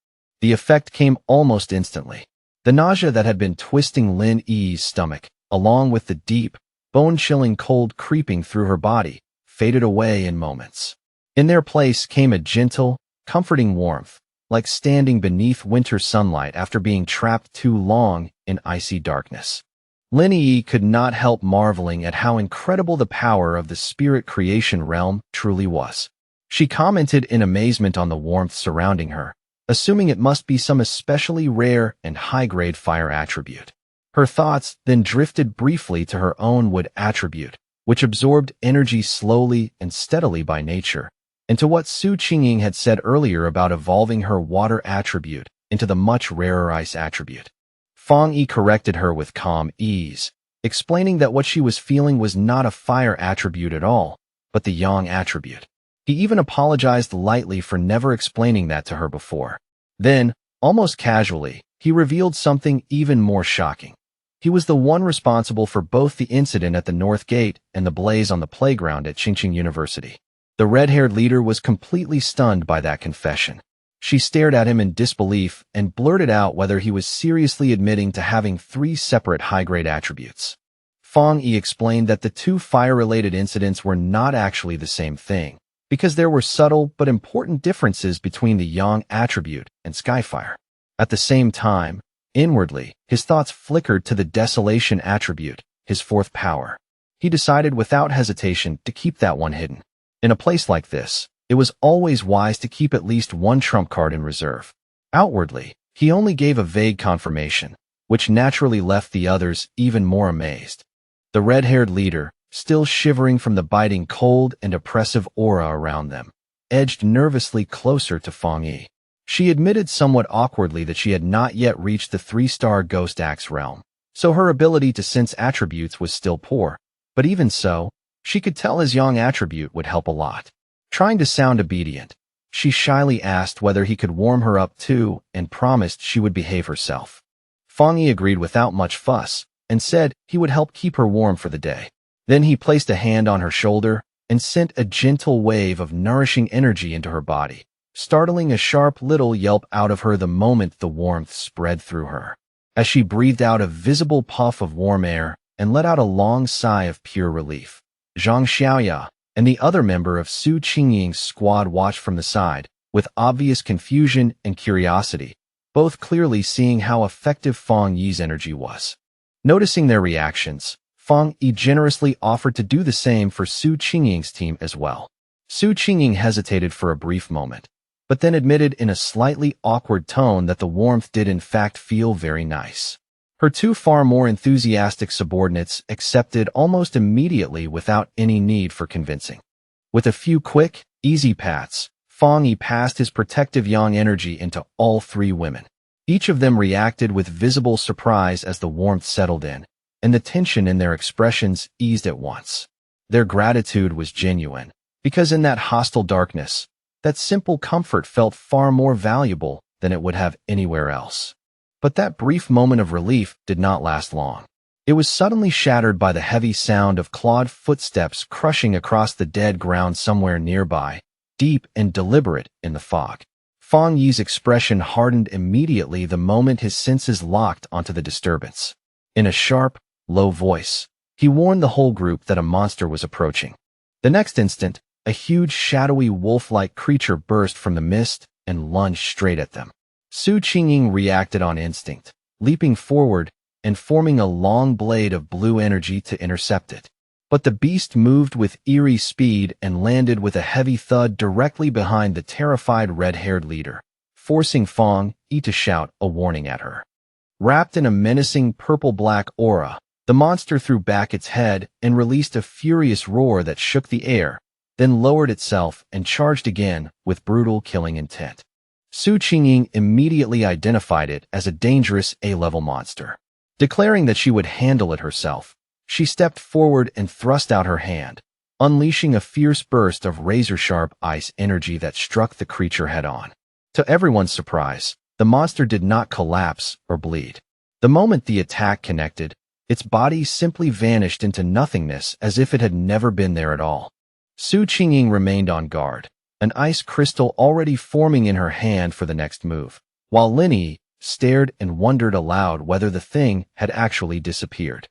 The effect came almost instantly. The nausea that had been twisting Lin Yi's stomach, along with the deep, bone-chilling cold creeping through her body, faded away in moments. In their place came a gentle, comforting warmth, like standing beneath winter sunlight after being trapped too long in icy darkness. Lin Yi could not help marveling at how incredible the power of the spirit creation realm truly was. She commented in amazement on the warmth surrounding her, assuming it must be some especially rare and high-grade fire attribute. Her thoughts then drifted briefly to her own wood attribute, which absorbed energy slowly and steadily by nature, and to what Su Qingying had said earlier about evolving her water attribute into the much rarer ice attribute. Fang Yi corrected her with calm ease, explaining that what she was feeling was not a fire attribute at all, but the yang attribute. He even apologized lightly for never explaining that to her before. Then, almost casually, he revealed something even more shocking. He was the one responsible for both the incident at the North Gate and the blaze on the playground at Qingqing University. The red-haired leader was completely stunned by that confession. She stared at him in disbelief and blurted out whether he was seriously admitting to having 3 separate high-grade attributes. Fang Yi explained that the 2 fire-related incidents were not actually the same thing, because there were subtle but important differences between the yang attribute and Skyfire. At the same time, Inwardly, his thoughts flickered to the desolation attribute, his fourth power. He decided without hesitation to keep that one hidden. In a place like this, it was always wise to keep at least one trump card in reserve. Outwardly, he only gave a vague confirmation, which naturally left the others even more amazed. The red-haired leader, still shivering from the biting cold and oppressive aura around them, edged nervously closer to Fong Yi. She admitted somewhat awkwardly that she had not yet reached the 3-star Ghost Axe realm, so her ability to sense attributes was still poor, but even so, she could tell his yang attribute would help a lot. Trying to sound obedient, she shyly asked whether he could warm her up too and promised she would behave herself. Fong Yi agreed without much fuss and said he would help keep her warm for the day. Then he placed a hand on her shoulder and sent a gentle wave of nourishing energy into her body, startling a sharp little yelp out of her the moment the warmth spread through her. As she breathed out a visible puff of warm air and let out a long sigh of pure relief, Zhang Xiaoya and the other member of Su Qingying's squad watched from the side, with obvious confusion and curiosity, both clearly seeing how effective Fong Yi's energy was. Noticing their reactions, Fong Yi generously offered to do the same for Su Qingying's team as well. Su Qingying hesitated for a brief moment, but then admitted in a slightly awkward tone that the warmth did in fact feel very nice. Her two far more enthusiastic subordinates accepted almost immediately without any need for convincing. With a few quick, easy pats, Fong Yi passed his protective yang energy into all three women. Each of them reacted with visible surprise as the warmth settled in, and the tension in their expressions eased at once. Their gratitude was genuine, because in that hostile darkness, that simple comfort felt far more valuable than it would have anywhere else. But that brief moment of relief did not last long. It was suddenly shattered by the heavy sound of clawed footsteps crushing across the dead ground somewhere nearby, deep and deliberate in the fog. Fong Yi's expression hardened immediately the moment his senses locked onto the disturbance. In a sharp, low voice, he warned the whole group that a monster was approaching. The next instant, a huge shadowy wolf-like creature burst from the mist and lunged straight at them. Su Qingying reacted on instinct, leaping forward and forming a long blade of blue energy to intercept it. But the beast moved with eerie speed and landed with a heavy thud directly behind the terrified red-haired leader, forcing Fong Yi to shout a warning at her. Wrapped in a menacing purple-black aura, the monster threw back its head and released a furious roar that shook the air, then lowered itself and charged again with brutal killing intent. Su Qingying immediately identified it as a dangerous A-level monster. Declaring that she would handle it herself, she stepped forward and thrust out her hand, unleashing a fierce burst of razor-sharp ice energy that struck the creature head-on. To everyone's surprise, the monster did not collapse or bleed. The moment the attack connected, its body simply vanished into nothingness as if it had never been there at all. Su Qingying remained on guard, an ice crystal already forming in her hand for the next move, while Lin Yi stared and wondered aloud whether the thing had actually disappeared.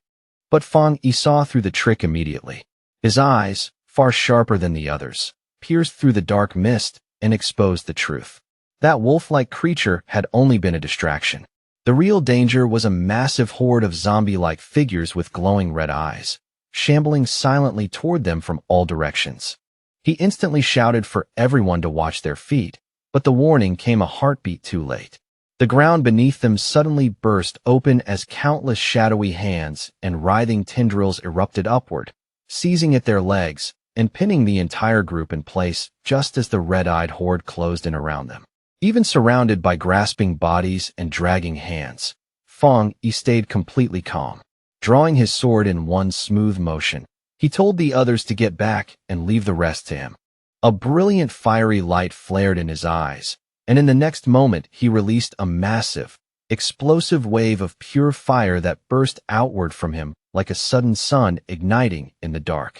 But Fong Yi saw through the trick immediately. His eyes, far sharper than the others, pierced through the dark mist and exposed the truth. That wolf-like creature had only been a distraction. The real danger was a massive horde of zombie-like figures with glowing red eyes, shambling silently toward them from all directions. He instantly shouted for everyone to watch their feet, but the warning came a heartbeat too late. The ground beneath them suddenly burst open as countless shadowy hands and writhing tendrils erupted upward, seizing at their legs and pinning the entire group in place just as the red-eyed horde closed in around them. Even surrounded by grasping bodies and dragging hands, Fong Yi stayed completely calm. Drawing his sword in one smooth motion, he told the others to get back and leave the rest to him. A brilliant fiery light flared in his eyes, and in the next moment he released a massive, explosive wave of pure fire that burst outward from him like a sudden sun igniting in the dark.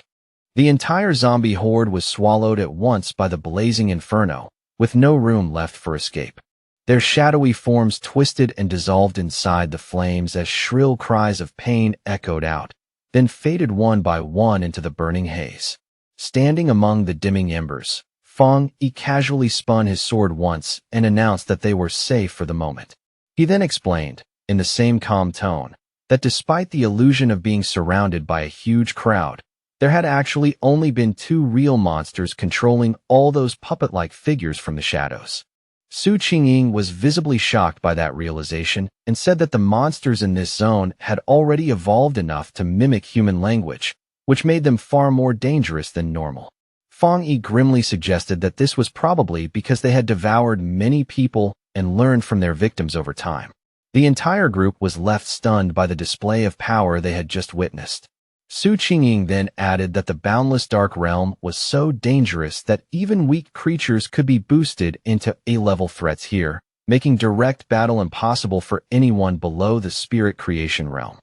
The entire zombie horde was swallowed at once by the blazing inferno, with no room left for escape. Their shadowy forms twisted and dissolved inside the flames as shrill cries of pain echoed out, then faded one by one into the burning haze. Standing among the dimming embers, Fong Yi casually spun his sword once and announced that they were safe for the moment. He then explained, in the same calm tone, that despite the illusion of being surrounded by a huge crowd, there had actually only been two real monsters controlling all those puppet-like figures from the shadows. Su Qingying was visibly shocked by that realization and said that the monsters in this zone had already evolved enough to mimic human language, which made them far more dangerous than normal. Fang Yi grimly suggested that this was probably because they had devoured many people and learned from their victims over time. The entire group was left stunned by the display of power they had just witnessed. Su Qingying then added that the boundless dark realm was so dangerous that even weak creatures could be boosted into A-level threats here, making direct battle impossible for anyone below the spirit creation realm.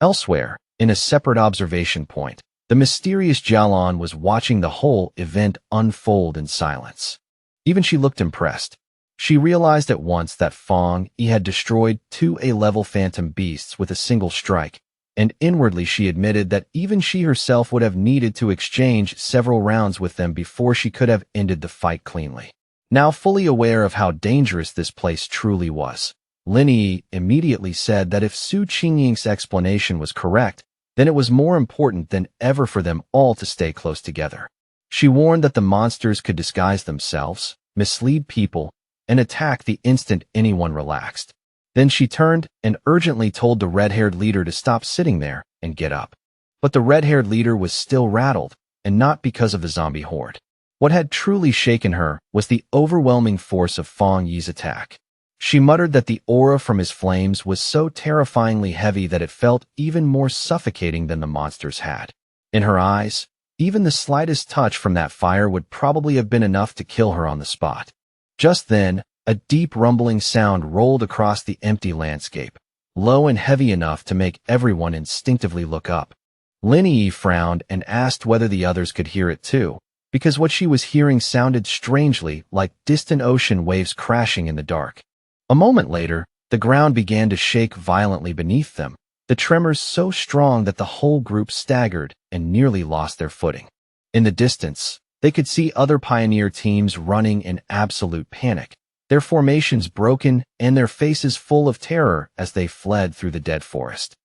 Elsewhere, in a separate observation point, the mysterious Jialan was watching the whole event unfold in silence. Even she looked impressed. She realized at once that Fang Yi had destroyed two A-level phantom beasts with a single strike, and inwardly she admitted that even she herself would have needed to exchange several rounds with them before she could have ended the fight cleanly. Now fully aware of how dangerous this place truly was, Lin Yi immediately said that if Su Qingying's explanation was correct, then it was more important than ever for them all to stay close together. She warned that the monsters could disguise themselves, mislead people, and attack the instant anyone relaxed. Then she turned and urgently told the red-haired leader to stop sitting there and get up. But the red-haired leader was still rattled, and not because of the zombie horde. What had truly shaken her was the overwhelming force of Fang Yi's attack. She muttered that the aura from his flames was so terrifyingly heavy that it felt even more suffocating than the monsters had. In her eyes, even the slightest touch from that fire would probably have been enough to kill her on the spot. Just then, a deep rumbling sound rolled across the empty landscape, low and heavy enough to make everyone instinctively look up. Lin Yi frowned and asked whether the others could hear it too, because what she was hearing sounded strangely like distant ocean waves crashing in the dark. A moment later, the ground began to shake violently beneath them, the tremors so strong that the whole group staggered and nearly lost their footing. In the distance, they could see other pioneer teams running in absolute panic, their formations broken and their faces full of terror as they fled through the dead forest.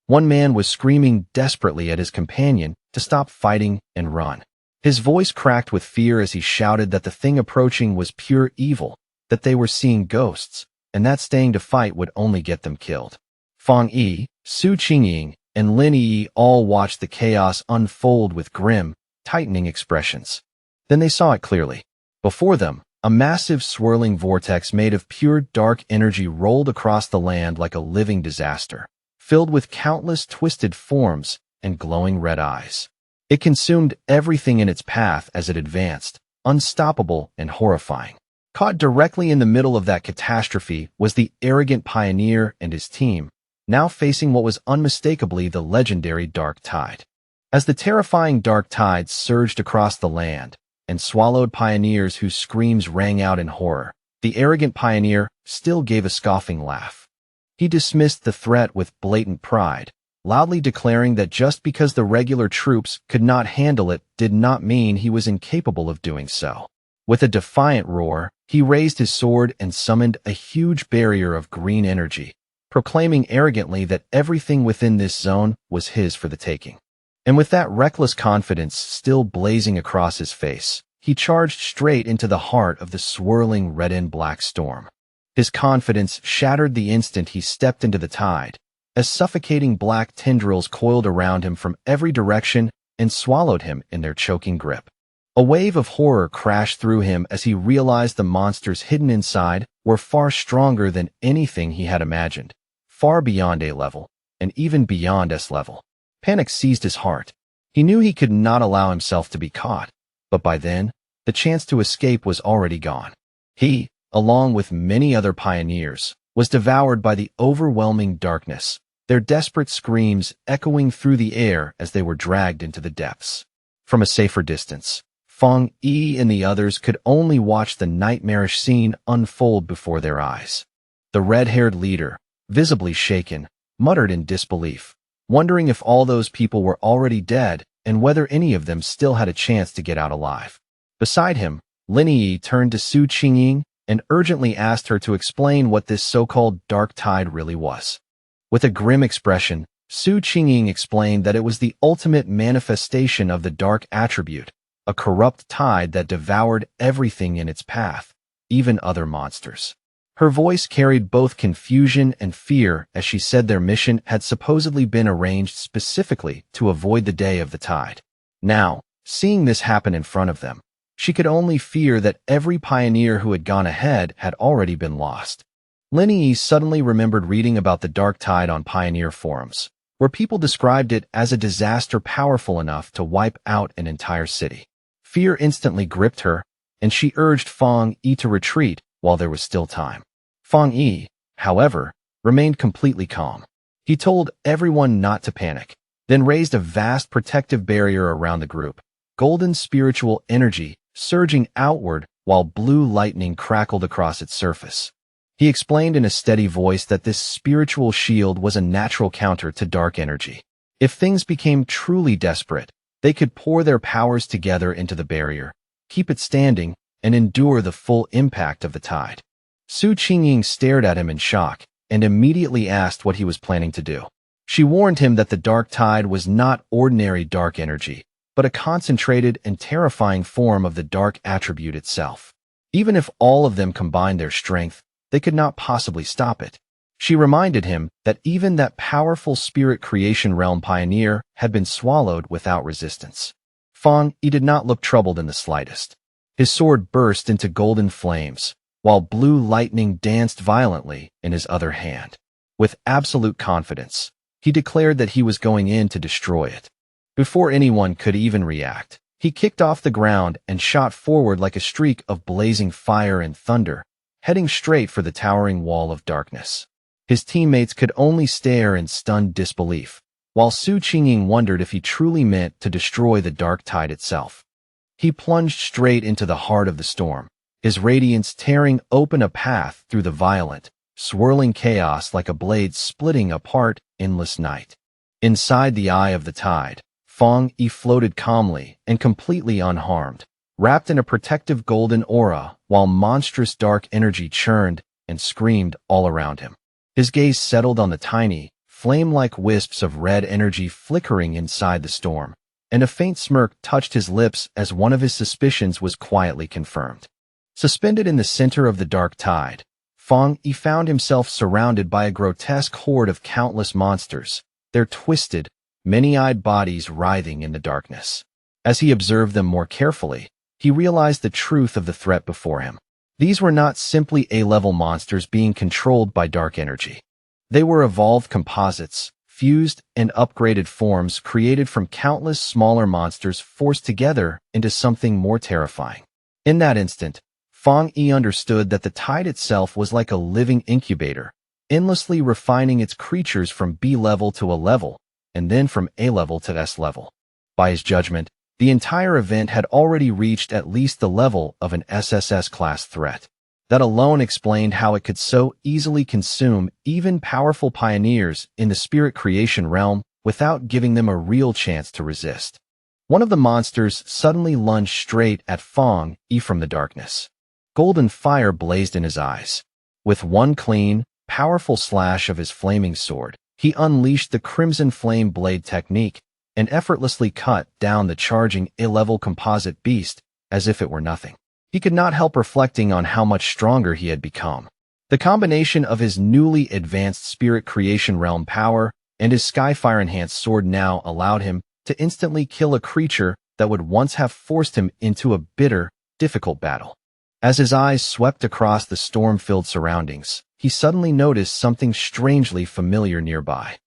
One man was screaming desperately at his companion to stop fighting and run. His voice cracked with fear as he shouted that the thing approaching was pure evil, that they were seeing ghosts, and that staying to fight would only get them killed. Fang Yi, Su Qingying, and Lin Yi all watched the chaos unfold with grim, tightening expressions. Then they saw it clearly. Before them, a massive swirling vortex made of pure dark energy rolled across the land like a living disaster, filled with countless twisted forms and glowing red eyes. It consumed everything in its path as it advanced, unstoppable and horrifying. Caught directly in the middle of that catastrophe was the arrogant pioneer and his team, now facing what was unmistakably the legendary Dark Tide. As the terrifying Dark Tide surged across the land and swallowed pioneers whose screams rang out in horror, the arrogant pioneer still gave a scoffing laugh. He dismissed the threat with blatant pride, loudly declaring that just because the regular troops could not handle it did not mean he was incapable of doing so. With a defiant roar, he raised his sword and summoned a huge barrier of green energy, proclaiming arrogantly that everything within this zone was his for the taking. And with that reckless confidence still blazing across his face, he charged straight into the heart of the swirling red-and-black storm. His confidence shattered the instant he stepped into the tide, as suffocating black tendrils coiled around him from every direction and swallowed him in their choking grip. A wave of horror crashed through him as he realized the monsters hidden inside were far stronger than anything he had imagined, far beyond A-level, and even beyond S-level. Panic seized his heart. He knew he could not allow himself to be caught, but by then, the chance to escape was already gone. He, along with many other pioneers, was devoured by the overwhelming darkness, their desperate screams echoing through the air as they were dragged into the depths. From a safer distance, Fang Yi and the others could only watch the nightmarish scene unfold before their eyes. The red-haired leader, visibly shaken, muttered in disbelief, wondering if all those people were already dead and whether any of them still had a chance to get out alive. Beside him, Lin Yi turned to Su Qingying and urgently asked her to explain what this so-called dark tide really was. With a grim expression, Su Qingying explained that it was the ultimate manifestation of the dark attribute, a corrupt tide that devoured everything in its path, even other monsters. Her voice carried both confusion and fear as she said their mission had supposedly been arranged specifically to avoid the day of the tide. Now, seeing this happen in front of them, she could only fear that every pioneer who had gone ahead had already been lost. Lin Yi suddenly remembered reading about the dark tide on pioneer forums, where people described it as a disaster powerful enough to wipe out an entire city. Fear instantly gripped her, and she urged Fang Yi to retreat while there was still time. Fang Yi, however, remained completely calm. He told everyone not to panic, then raised a vast protective barrier around the group, golden spiritual energy surging outward while blue lightning crackled across its surface. He explained in a steady voice that this spiritual shield was a natural counter to dark energy. If things became truly desperate, they could pour their powers together into the barrier, keep it standing, and endure the full impact of the tide. Su Qingying stared at him in shock and immediately asked what he was planning to do. She warned him that the dark tide was not ordinary dark energy, but a concentrated and terrifying form of the dark attribute itself. Even if all of them combined their strength, they could not possibly stop it. She reminded him that even that powerful spirit creation realm pioneer had been swallowed without resistance. Fang Yi did not look troubled in the slightest. His sword burst into golden flames, while blue lightning danced violently in his other hand. With absolute confidence, he declared that he was going in to destroy it. Before anyone could even react, he kicked off the ground and shot forward like a streak of blazing fire and thunder, heading straight for the towering wall of darkness. His teammates could only stare in stunned disbelief, while Su Qingying wondered if he truly meant to destroy the dark tide itself. He plunged straight into the heart of the storm, his radiance tearing open a path through the violent, swirling chaos like a blade splitting apart endless night. Inside the eye of the tide, Fang Yi floated calmly and completely unharmed, wrapped in a protective golden aura while monstrous dark energy churned and screamed all around him. His gaze settled on the tiny, flame-like wisps of red energy flickering inside the storm, and a faint smirk touched his lips as one of his suspicions was quietly confirmed. Suspended in the center of the dark tide, Fang Yi found himself surrounded by a grotesque horde of countless monsters, their twisted, many-eyed bodies writhing in the darkness. As he observed them more carefully, he realized the truth of the threat before him. These were not simply A-level monsters being controlled by dark energy. They were evolved composites, fused and upgraded forms created from countless smaller monsters forced together into something more terrifying. In that instant, Fang Yi understood that the tide itself was like a living incubator, endlessly refining its creatures from B-level to A-level, and then from A-level to S-level. By his judgment, the entire event had already reached at least the level of an SSS-class threat. That alone explained how it could so easily consume even powerful pioneers in the spirit creation realm without giving them a real chance to resist. One of the monsters suddenly lunged straight at Fang Yi from the darkness. Golden fire blazed in his eyes. With one clean, powerful slash of his flaming sword, he unleashed the Crimson Flame Blade technique and effortlessly cut down the charging A-level composite beast as if it were nothing. He could not help reflecting on how much stronger he had become. The combination of his newly advanced spirit creation realm power and his Skyfire-enhanced sword now allowed him to instantly kill a creature that would once have forced him into a bitter, difficult battle. As his eyes swept across the storm-filled surroundings, he suddenly noticed something strangely familiar nearby.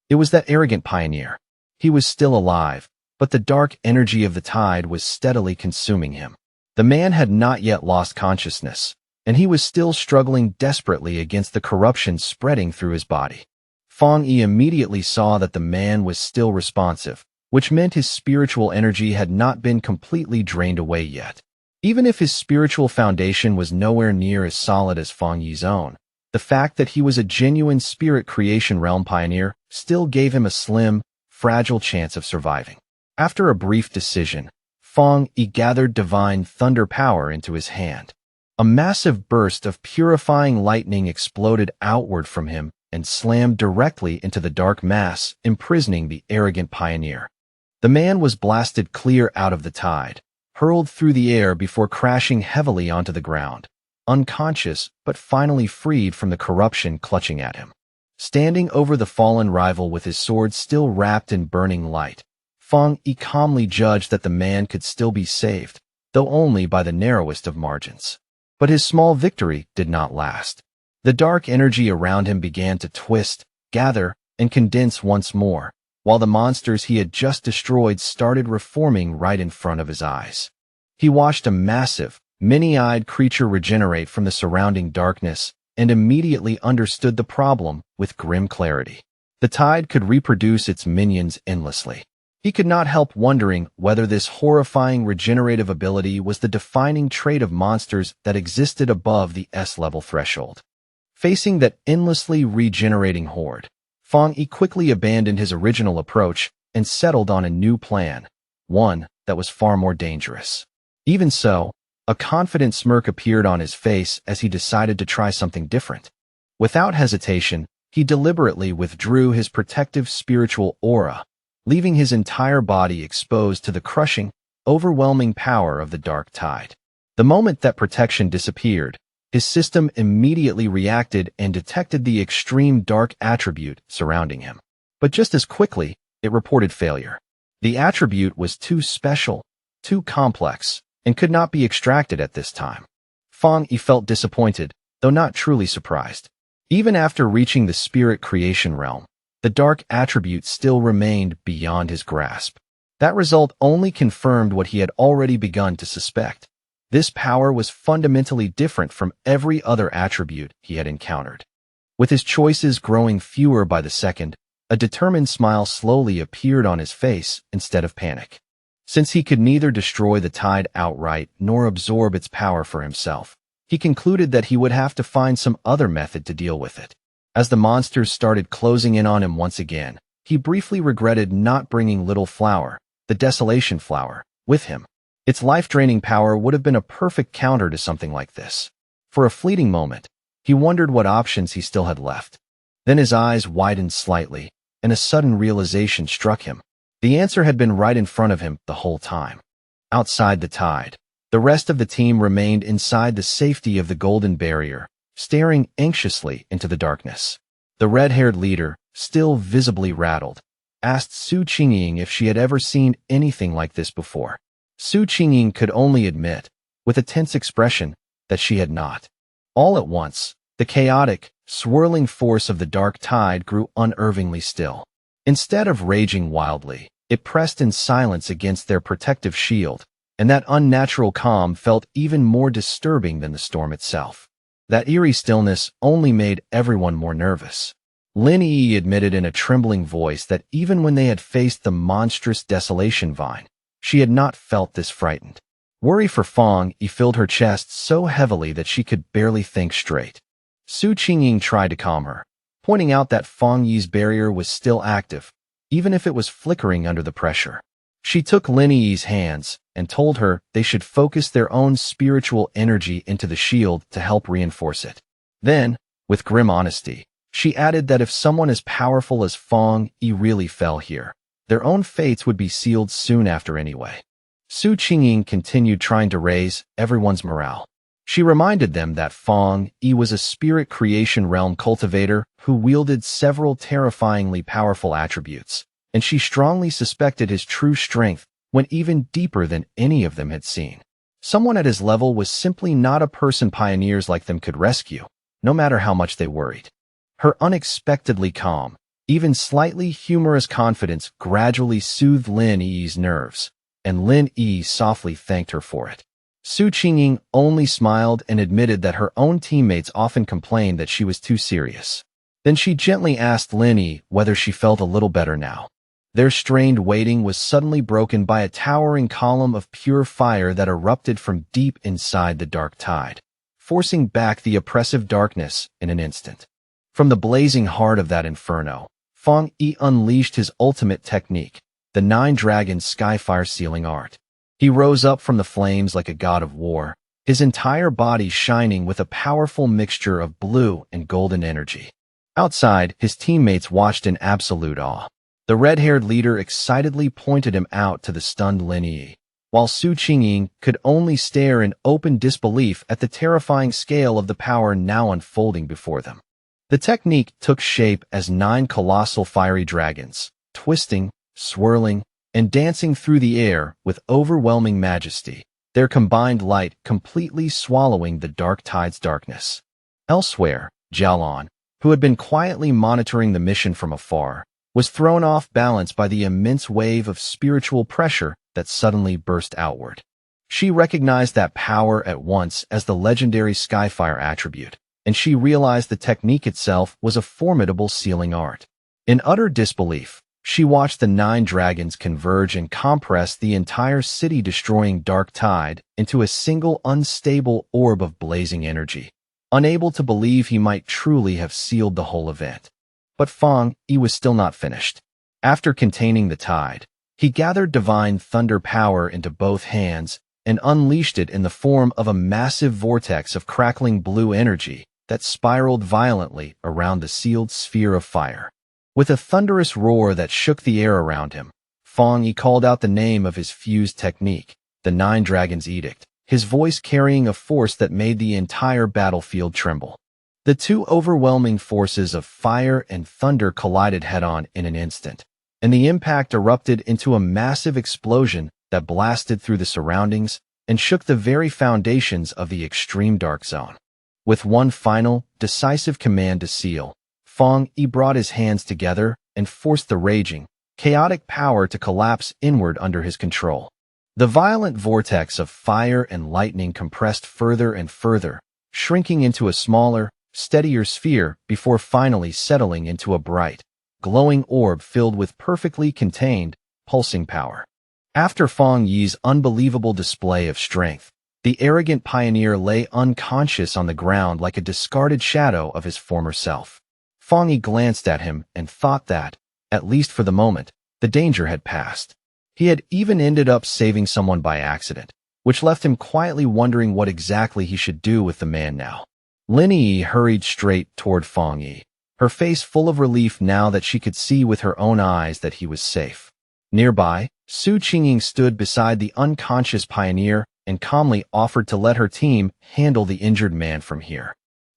It was that arrogant pioneer. He was still alive, but the dark energy of the tide was steadily consuming him. The man had not yet lost consciousness, and he was still struggling desperately against the corruption spreading through his body. Fang Yi immediately saw that the man was still responsive, which meant his spiritual energy had not been completely drained away yet. Even if his spiritual foundation was nowhere near as solid as Fang Yi's own, the fact that he was a genuine spirit creation realm pioneer still gave him a slim, fragile chance of surviving. After a brief decision, Fang Yi gathered divine thunder power into his hand. A massive burst of purifying lightning exploded outward from him and slammed directly into the dark mass, imprisoning the arrogant pioneer. The man was blasted clear out of the tide, hurled through the air before crashing heavily onto the ground, unconscious but finally freed from the corruption clutching at him. Standing over the fallen rival with his sword still wrapped in burning light, Fang Yi calmly judged that the man could still be saved, though only by the narrowest of margins. But his small victory did not last. The dark energy around him began to twist, gather, and condense once more, while the monsters he had just destroyed started reforming right in front of his eyes. He watched a massive, many-eyed creature regenerate from the surrounding darkness and immediately understood the problem with grim clarity. The tide could reproduce its minions endlessly. He could not help wondering whether this horrifying regenerative ability was the defining trait of monsters that existed above the S-level threshold. Facing that endlessly regenerating horde, Fang Yi quickly abandoned his original approach and settled on a new plan, one that was far more dangerous. Even so, a confident smirk appeared on his face as he decided to try something different. Without hesitation, he deliberately withdrew his protective spiritual aura, leaving his entire body exposed to the crushing, overwhelming power of the dark tide. The moment that protection disappeared, his system immediately reacted and detected the extreme dark attribute surrounding him. But just as quickly, it reported failure. The attribute was too special, too complex, and could not be extracted at this time. Fang Yi felt disappointed, though not truly surprised. Even after reaching the spirit creation realm, the dark attribute still remained beyond his grasp. That result only confirmed what he had already begun to suspect. This power was fundamentally different from every other attribute he had encountered. With his choices growing fewer by the second, a determined smile slowly appeared on his face instead of panic. Since he could neither destroy the tide outright nor absorb its power for himself, he concluded that he would have to find some other method to deal with it. As the monsters started closing in on him once again, he briefly regretted not bringing Little Flower, the Desolation Flower, with him. Its life-draining power would have been a perfect counter to something like this. For a fleeting moment, he wondered what options he still had left. Then his eyes widened slightly, and a sudden realization struck him. The answer had been right in front of him the whole time. Outside the tide, the rest of the team remained inside the safety of the golden barrier, staring anxiously into the darkness. The red-haired leader, still visibly rattled, asked Su Qingying if she had ever seen anything like this before. Su Qingying could only admit, with a tense expression, that she had not. All at once, the chaotic, swirling force of the dark tide grew unnervingly still. Instead of raging wildly, it pressed in silence against their protective shield, and that unnatural calm felt even more disturbing than the storm itself. That eerie stillness only made everyone more nervous. Lin Yi admitted in a trembling voice that even when they had faced the monstrous desolation vine, she had not felt this frightened. Worry for Fang Yi filled her chest so heavily that she could barely think straight. Su Qingying tried to calm her, pointing out that Fang Yi's barrier was still active, even if it was flickering under the pressure. She took Lin Yi's hands and told her they should focus their own spiritual energy into the shield to help reinforce it. Then, with grim honesty, she added that if someone as powerful as Fang Yi really fell here, their own fates would be sealed soon after anyway. Su Qingying continued trying to raise everyone's morale. She reminded them that Fang Yi was a spirit creation realm cultivator who wielded several terrifyingly powerful attributes, and she strongly suspected his true strength went even deeper than any of them had seen. Someone at his level was simply not a person pioneers like them could rescue, no matter how much they worried. Her unexpectedly calm, even slightly humorous confidence gradually soothed Lin Yi's nerves, and Lin Yi softly thanked her for it. Su Qingying only smiled and admitted that her own teammates often complained that she was too serious. Then she gently asked Lin Yi whether she felt a little better now. Their strained waiting was suddenly broken by a towering column of pure fire that erupted from deep inside the dark tide, forcing back the oppressive darkness in an instant. From the blazing heart of that inferno, Fang Yi unleashed his ultimate technique, the Nine-Dragon Skyfire Sealing Art. He rose up from the flames like a god of war, his entire body shining with a powerful mixture of blue and golden energy. Outside, his teammates watched in absolute awe. The red-haired leader excitedly pointed him out to the stunned Lin Yi, while Su Qingying could only stare in open disbelief at the terrifying scale of the power now unfolding before them. The technique took shape as 9 colossal fiery dragons, twisting, swirling, and dancing through the air with overwhelming majesty, their combined light completely swallowing the dark tide's darkness. Elsewhere, Jialan, who had been quietly monitoring the mission from afar, was thrown off balance by the immense wave of spiritual pressure that suddenly burst outward. She recognized that power at once as the legendary Skyfire attribute, and she realized the technique itself was a formidable sealing art. In utter disbelief, she watched the 9 dragons converge and compress the entire city-destroying dark tide into a single unstable orb of blazing energy, unable to believe he might truly have sealed the whole event. But Fang Yi was still not finished. After containing the tide, he gathered divine thunder power into both hands and unleashed it in the form of a massive vortex of crackling blue energy that spiraled violently around the sealed sphere of fire. With a thunderous roar that shook the air around him, Fang Yi called out the name of his fused technique, the 9 Dragons' Edict, his voice carrying a force that made the entire battlefield tremble. The 2 overwhelming forces of fire and thunder collided head-on in an instant, and the impact erupted into a massive explosion that blasted through the surroundings and shook the very foundations of the extreme dark zone. With one final, decisive command to seal, Fang Yi brought his hands together and forced the raging, chaotic power to collapse inward under his control. The violent vortex of fire and lightning compressed further and further, shrinking into a smaller, steadier sphere before finally settling into a bright, glowing orb filled with perfectly contained, pulsing power. After Fang Yi's unbelievable display of strength, the arrogant pioneer lay unconscious on the ground like a discarded shadow of his former self. Fang Yi glanced at him and thought that, at least for the moment, the danger had passed. He had even ended up saving someone by accident, which left him quietly wondering what exactly he should do with the man now. Lin Yi hurried straight toward Fang Yi, her face full of relief now that she could see with her own eyes that he was safe. Nearby, Su Qingying stood beside the unconscious pioneer and calmly offered to let her team handle the injured man from here.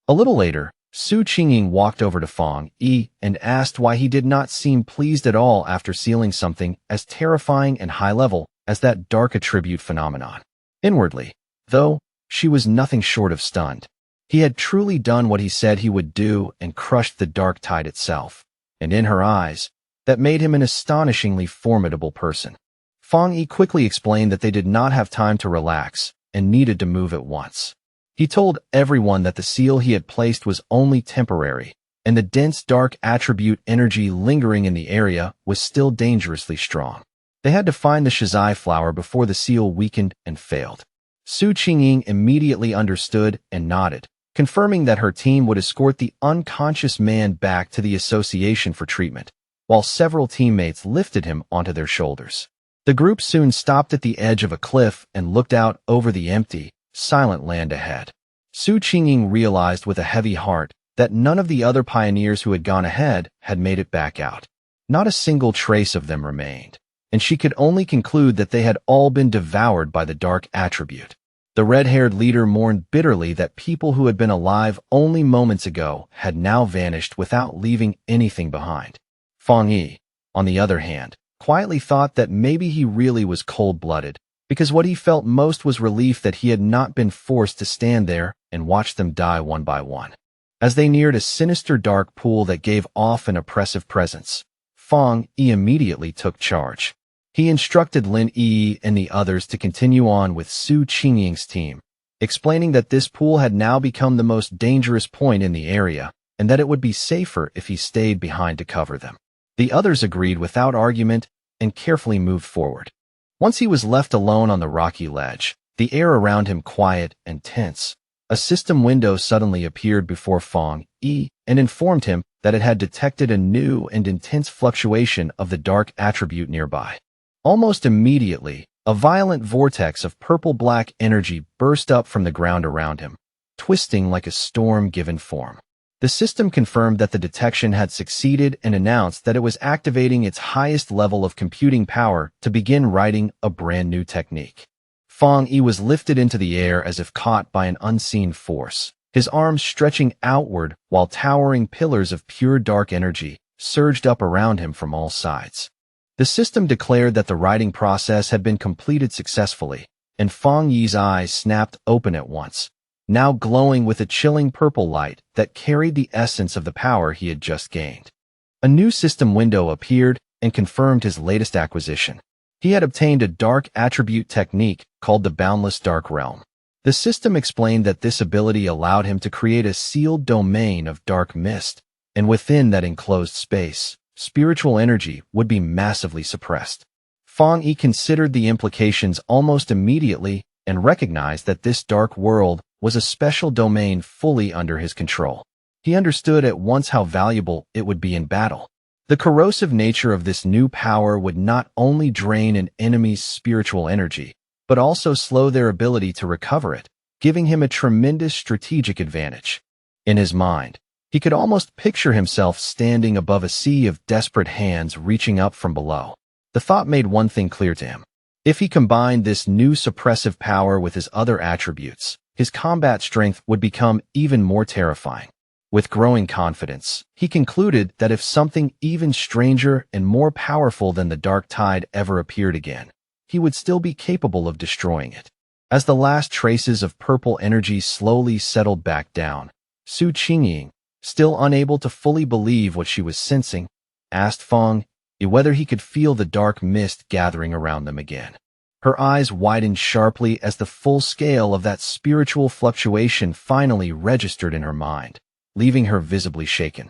A little later, Su Qingying walked over to Fang Yi and asked why he did not seem pleased at all after sealing something as terrifying and high-level as that dark attribute phenomenon. Inwardly, though, she was nothing short of stunned. He had truly done what he said he would do and crushed the dark tide itself, and in her eyes, that made him an astonishingly formidable person. Fang Yi quickly explained that they did not have time to relax and needed to move at once. He told everyone that the seal he had placed was only temporary, and the dense dark attribute energy lingering in the area was still dangerously strong. They had to find the Shizai flower before the seal weakened and failed. Su Qingying immediately understood and nodded, confirming that her team would escort the unconscious man back to the association for treatment, while several teammates lifted him onto their shoulders. The group soon stopped at the edge of a cliff and looked out over the empty, silent land ahead. Su Qingying realized with a heavy heart that none of the other pioneers who had gone ahead had made it back out. Not a single trace of them remained, and she could only conclude that they had all been devoured by the dark attribute. The red-haired leader mourned bitterly that people who had been alive only moments ago had now vanished without leaving anything behind. Fang Yi, on the other hand, quietly thought that maybe he really was cold-blooded, because what he felt most was relief that he had not been forced to stand there and watch them die one by one. As they neared a sinister dark pool that gave off an oppressive presence, Fang Yi immediately took charge. He instructed Lin Yi and the others to continue on with Su Qingying's team, explaining that this pool had now become the most dangerous point in the area and that it would be safer if he stayed behind to cover them. The others agreed without argument and carefully moved forward. Once he was left alone on the rocky ledge, the air around him quiet and tense, a system window suddenly appeared before Fang Yi and informed him that it had detected a new and intense fluctuation of the dark attribute nearby. Almost immediately, a violent vortex of purple-black energy burst up from the ground around him, twisting like a storm given form. The system confirmed that the detection had succeeded and announced that it was activating its highest level of computing power to begin writing a brand new technique. Fang Yi was lifted into the air as if caught by an unseen force, his arms stretching outward while towering pillars of pure dark energy surged up around him from all sides. The system declared that the writing process had been completed successfully, and Fang Yi's eyes snapped open at once, now glowing with a chilling purple light that carried the essence of the power he had just gained. A new system window appeared and confirmed his latest acquisition. He had obtained a dark attribute technique called the Boundless Dark Realm. The system explained that this ability allowed him to create a sealed domain of dark mist, and within that enclosed space, spiritual energy would be massively suppressed. Fang Yi considered the implications almost immediately and recognized that this dark world was a special domain fully under his control. He understood at once how valuable it would be in battle. The corrosive nature of this new power would not only drain an enemy's spiritual energy, but also slow their ability to recover it, giving him a tremendous strategic advantage. In his mind, he could almost picture himself standing above a sea of desperate hands reaching up from below. The thought made one thing clear to him. If he combined this new suppressive power with his other attributes, his combat strength would become even more terrifying. With growing confidence, he concluded that if something even stranger and more powerful than the Dark Tide ever appeared again, he would still be capable of destroying it. As the last traces of purple energy slowly settled back down, Su Qingying, still unable to fully believe what she was sensing, asked Fang Yi whether he could feel the dark mist gathering around them again. Her eyes widened sharply as the full scale of that spiritual fluctuation finally registered in her mind, leaving her visibly shaken.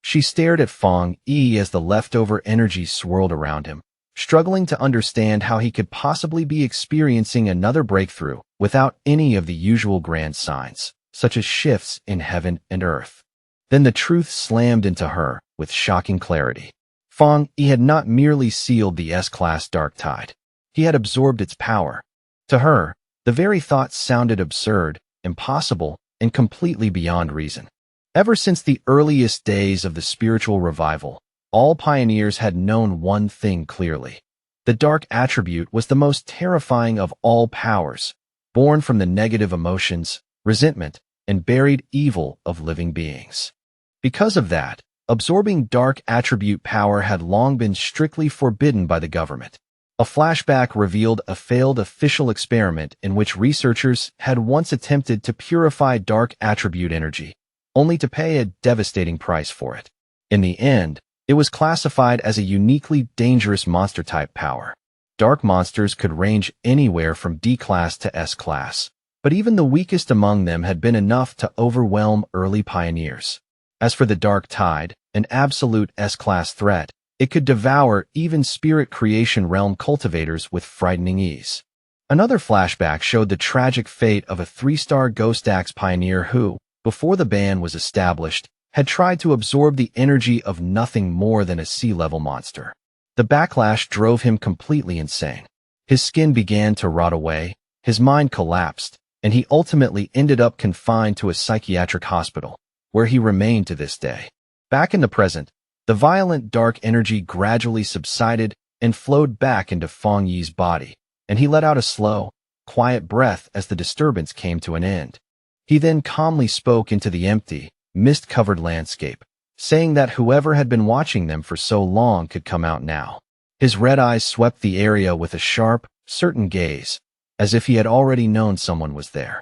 She stared at Fang Yi as the leftover energy swirled around him, struggling to understand how he could possibly be experiencing another breakthrough without any of the usual grand signs, such as shifts in heaven and earth. Then the truth slammed into her with shocking clarity. Fang Yi had not merely sealed the S-Class Dark Tide. He had absorbed its power. To her, the very thought sounded absurd, impossible, and completely beyond reason. Ever since the earliest days of the spiritual revival, all pioneers had known one thing clearly. The dark attribute was the most terrifying of all powers, born from the negative emotions, resentment, and buried evil of living beings. Because of that, absorbing dark attribute power had long been strictly forbidden by the government. A flashback revealed a failed official experiment in which researchers had once attempted to purify dark attribute energy, only to pay a devastating price for it. In the end, it was classified as a uniquely dangerous monster-type power. Dark monsters could range anywhere from D-Class to S-Class, but even the weakest among them had been enough to overwhelm early pioneers. As for the Dark Tide, an absolute S-Class threat, it could devour even spirit creation realm cultivators with frightening ease. Another flashback showed the tragic fate of a 3-star Ghost Axe pioneer who, before the ban was established, had tried to absorb the energy of nothing more than a sea-level monster. The backlash drove him completely insane. His skin began to rot away, his mind collapsed, and he ultimately ended up confined to a psychiatric hospital, where he remained to this day. Back in the present, the violent dark energy gradually subsided and flowed back into Fang Yi's body, and he let out a slow, quiet breath as the disturbance came to an end. He then calmly spoke into the empty, mist-covered landscape, saying that whoever had been watching them for so long could come out now. His red eyes swept the area with a sharp, certain gaze, as if he had already known someone was there.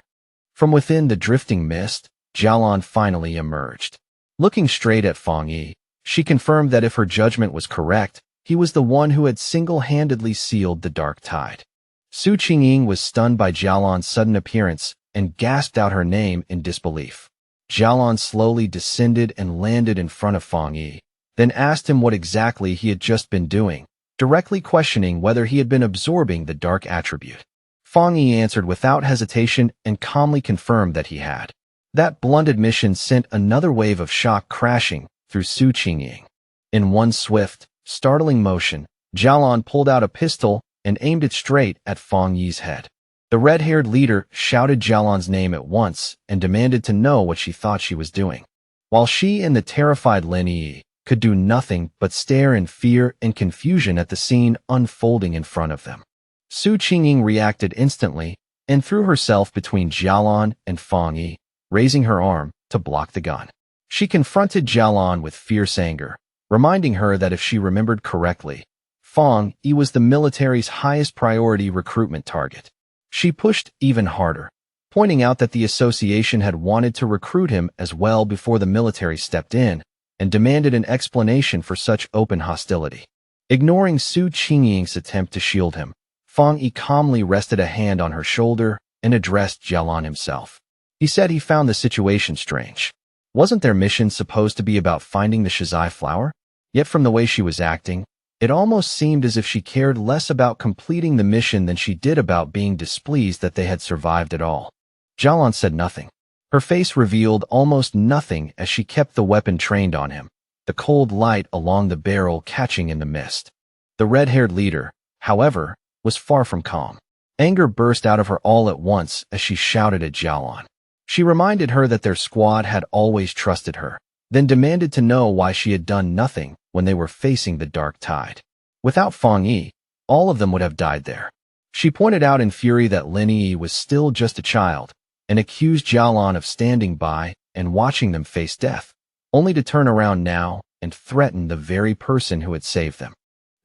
From within the drifting mist, Jialan finally emerged. Looking straight at Fang Yi, she confirmed that if her judgment was correct, he was the one who had single-handedly sealed the Dark Tide. Su Qingying was stunned by Jialan's sudden appearance and gasped out her name in disbelief. Jialan slowly descended and landed in front of Fang Yi, then asked him what exactly he had just been doing, directly questioning whether he had been absorbing the dark attribute. Fang Yi answered without hesitation and calmly confirmed that he had. That blunt admission sent another wave of shock crashing through Su Qingying. In one swift, startling motion, Jialan pulled out a pistol and aimed it straight at Fang Yi's head. The red-haired leader shouted Jialan's name at once and demanded to know what she thought she was doing. while she and the terrified Lin Yi could do nothing but stare in fear and confusion at the scene unfolding in front of them. Su Qingying reacted instantly and threw herself between Jialan and Fang Yi, raising her arm to block the gun. She confronted Jialan with fierce anger, reminding her that if she remembered correctly, Fang Yi was the military's highest priority recruitment target. She pushed even harder, pointing out that the association had wanted to recruit him as well before the military stepped in and demanded an explanation for such open hostility. Ignoring Su Qingying's attempt to shield him, Fang Yi calmly rested a hand on her shoulder and addressed Jialan himself. He said he found the situation strange. Wasn't their mission supposed to be about finding the Shizai flower? Yet from the way she was acting, it almost seemed as if she cared less about completing the mission than she did about being displeased that they had survived at all. Jialan said nothing. Her face revealed almost nothing as she kept the weapon trained on him, the cold light along the barrel catching in the mist. The red-haired leader, however, was far from calm. Anger burst out of her all at once as she shouted at Jialan. She reminded her that their squad had always trusted her, then demanded to know why she had done nothing when they were facing the dark tide. Without Fang Yi, all of them would have died there. She pointed out in fury that Lin Yi was still just a child, and accused Jialan of standing by and watching them face death, only to turn around now and threaten the very person who had saved them.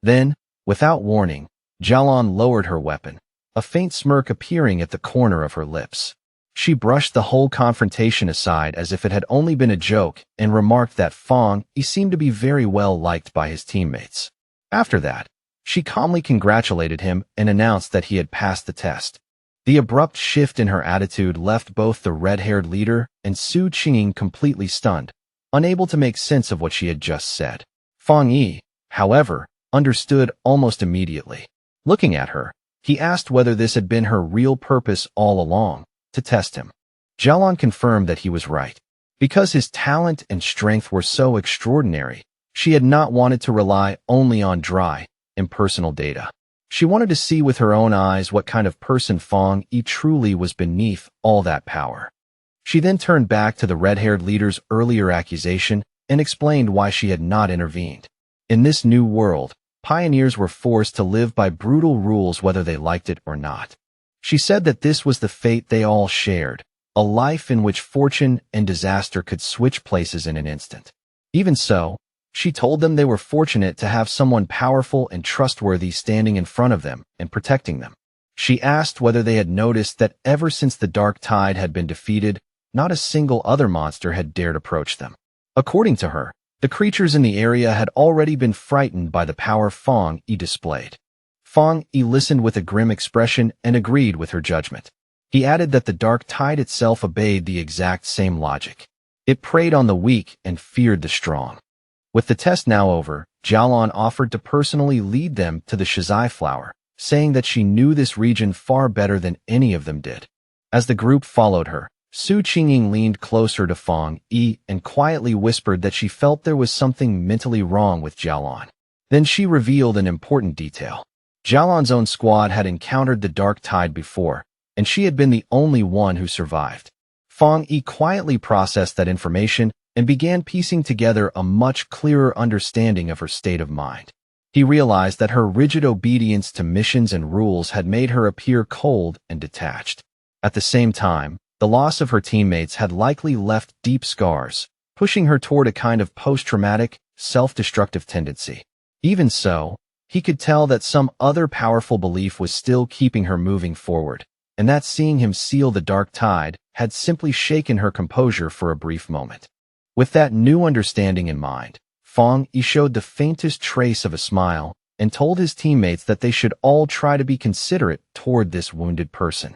Then, without warning, Jialan lowered her weapon, a faint smirk appearing at the corner of her lips. She brushed the whole confrontation aside as if it had only been a joke and remarked that Fang Yi seemed to be very well liked by his teammates. After that, she calmly congratulated him and announced that he had passed the test. The abrupt shift in her attitude left both the red-haired leader and Su Qingying completely stunned, unable to make sense of what she had just said. Fang Yi, however, understood almost immediately. Looking at her, he asked whether this had been her real purpose all along, to test him. Jialan confirmed that he was right. Because his talent and strength were so extraordinary, she had not wanted to rely only on dry, impersonal data. She wanted to see with her own eyes what kind of person Fang Yi truly was beneath all that power. She then turned back to the red-haired leader's earlier accusation and explained why she had not intervened. In this new world, pioneers were forced to live by brutal rules whether they liked it or not. She said that this was the fate they all shared, a life in which fortune and disaster could switch places in an instant. Even so, she told them they were fortunate to have someone powerful and trustworthy standing in front of them and protecting them. She asked whether they had noticed that ever since the dark tide had been defeated, not a single other monster had dared approach them. According to her, the creatures in the area had already been frightened by the power Fang Yi displayed. Fang Yi listened with a grim expression and agreed with her judgment. He added that the dark tide itself obeyed the exact same logic. It preyed on the weak and feared the strong. With the test now over, Jialan offered to personally lead them to the Shizai flower, saying that she knew this region far better than any of them did. As the group followed her, Su Qingying leaned closer to Fang Yi and quietly whispered that she felt there was something mentally wrong with Jialan. Then she revealed an important detail. Jialan's own squad had encountered the dark tide before, and she had been the only one who survived. Fang Yi quietly processed that information and began piecing together a much clearer understanding of her state of mind. He realized that her rigid obedience to missions and rules had made her appear cold and detached. At the same time, the loss of her teammates had likely left deep scars, pushing her toward a kind of post-traumatic, self-destructive tendency. Even so, he could tell that some other powerful belief was still keeping her moving forward, and that seeing him seal the dark tide had simply shaken her composure for a brief moment. With that new understanding in mind, Fang Yi showed the faintest trace of a smile and told his teammates that they should all try to be considerate toward this wounded person.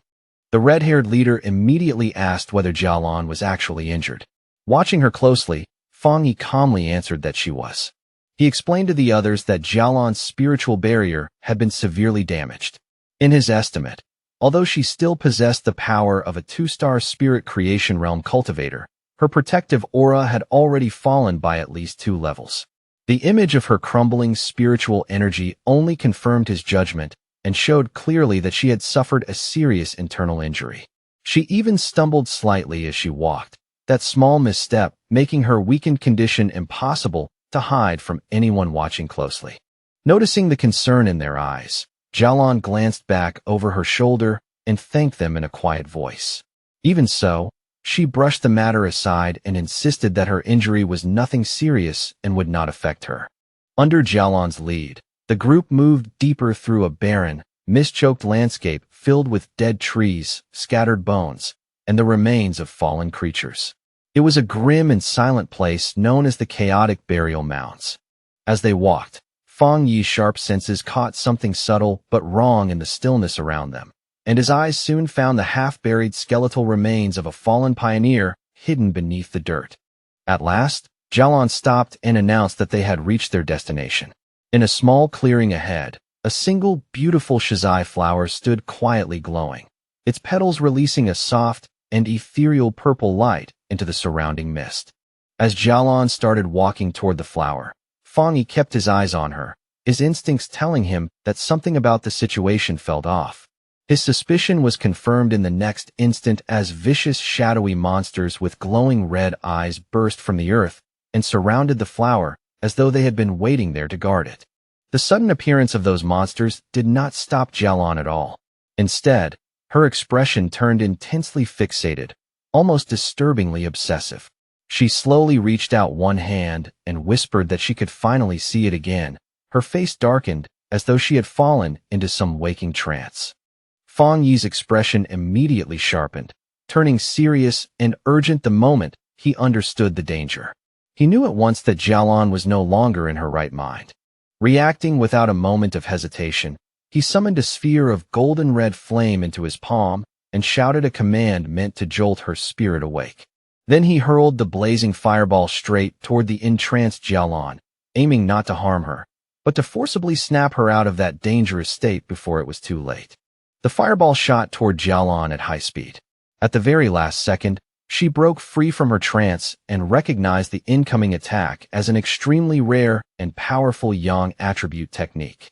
The red-haired leader immediately asked whether Jialan was actually injured. Watching her closely, Fang Yi calmly answered that she was. He explained to the others that Jialan's spiritual barrier had been severely damaged. In his estimate, although she still possessed the power of a 2-star spirit creation realm cultivator, her protective aura had already fallen by at least 2 levels. The image of her crumbling spiritual energy only confirmed his judgment and showed clearly that she had suffered a serious internal injury. She even stumbled slightly as she walked, that small misstep making her weakened condition impossible to hide from anyone watching closely. Noticing the concern in their eyes, Jialon glanced back over her shoulder and thanked them in a quiet voice. Even so, she brushed the matter aside and insisted that her injury was nothing serious and would not affect her. Under Jialon's lead, the group moved deeper through a barren, mist-choked landscape filled with dead trees, scattered bones, and the remains of fallen creatures. It was a grim and silent place known as the chaotic burial mounds. As they walked, Fang Yi's sharp senses caught something subtle but wrong in the stillness around them, and his eyes soon found the half-buried skeletal remains of a fallen pioneer hidden beneath the dirt. At last, Jialon stopped and announced that they had reached their destination. In a small clearing ahead, a single beautiful shizai flower stood quietly glowing, its petals releasing a soft and ethereal purple light into the surrounding mist. As Jialon started walking toward the flower, Fang Yi kept his eyes on her, his instincts telling him that something about the situation felt off. His suspicion was confirmed in the next instant as vicious, shadowy monsters with glowing red eyes burst from the earth and surrounded the flower as though they had been waiting there to guard it. The sudden appearance of those monsters did not stop Jialon at all. Instead, her expression turned intensely fixated, almost disturbingly obsessive. She slowly reached out one hand and whispered that she could finally see it again. Her face darkened as though she had fallen into some waking trance. Fang Yi's expression immediately sharpened, turning serious and urgent the moment he understood the danger. He knew at once that Jialon was no longer in her right mind. Reacting without a moment of hesitation, he summoned a sphere of golden red flame into his palm and shouted a command meant to jolt her spirit awake. Then he hurled the blazing fireball straight toward the entranced Jialon, aiming not to harm her, but to forcibly snap her out of that dangerous state before it was too late. The fireball shot toward Jialon at high speed. At the very last second, she broke free from her trance and recognized the incoming attack as an extremely rare and powerful Yang attribute technique.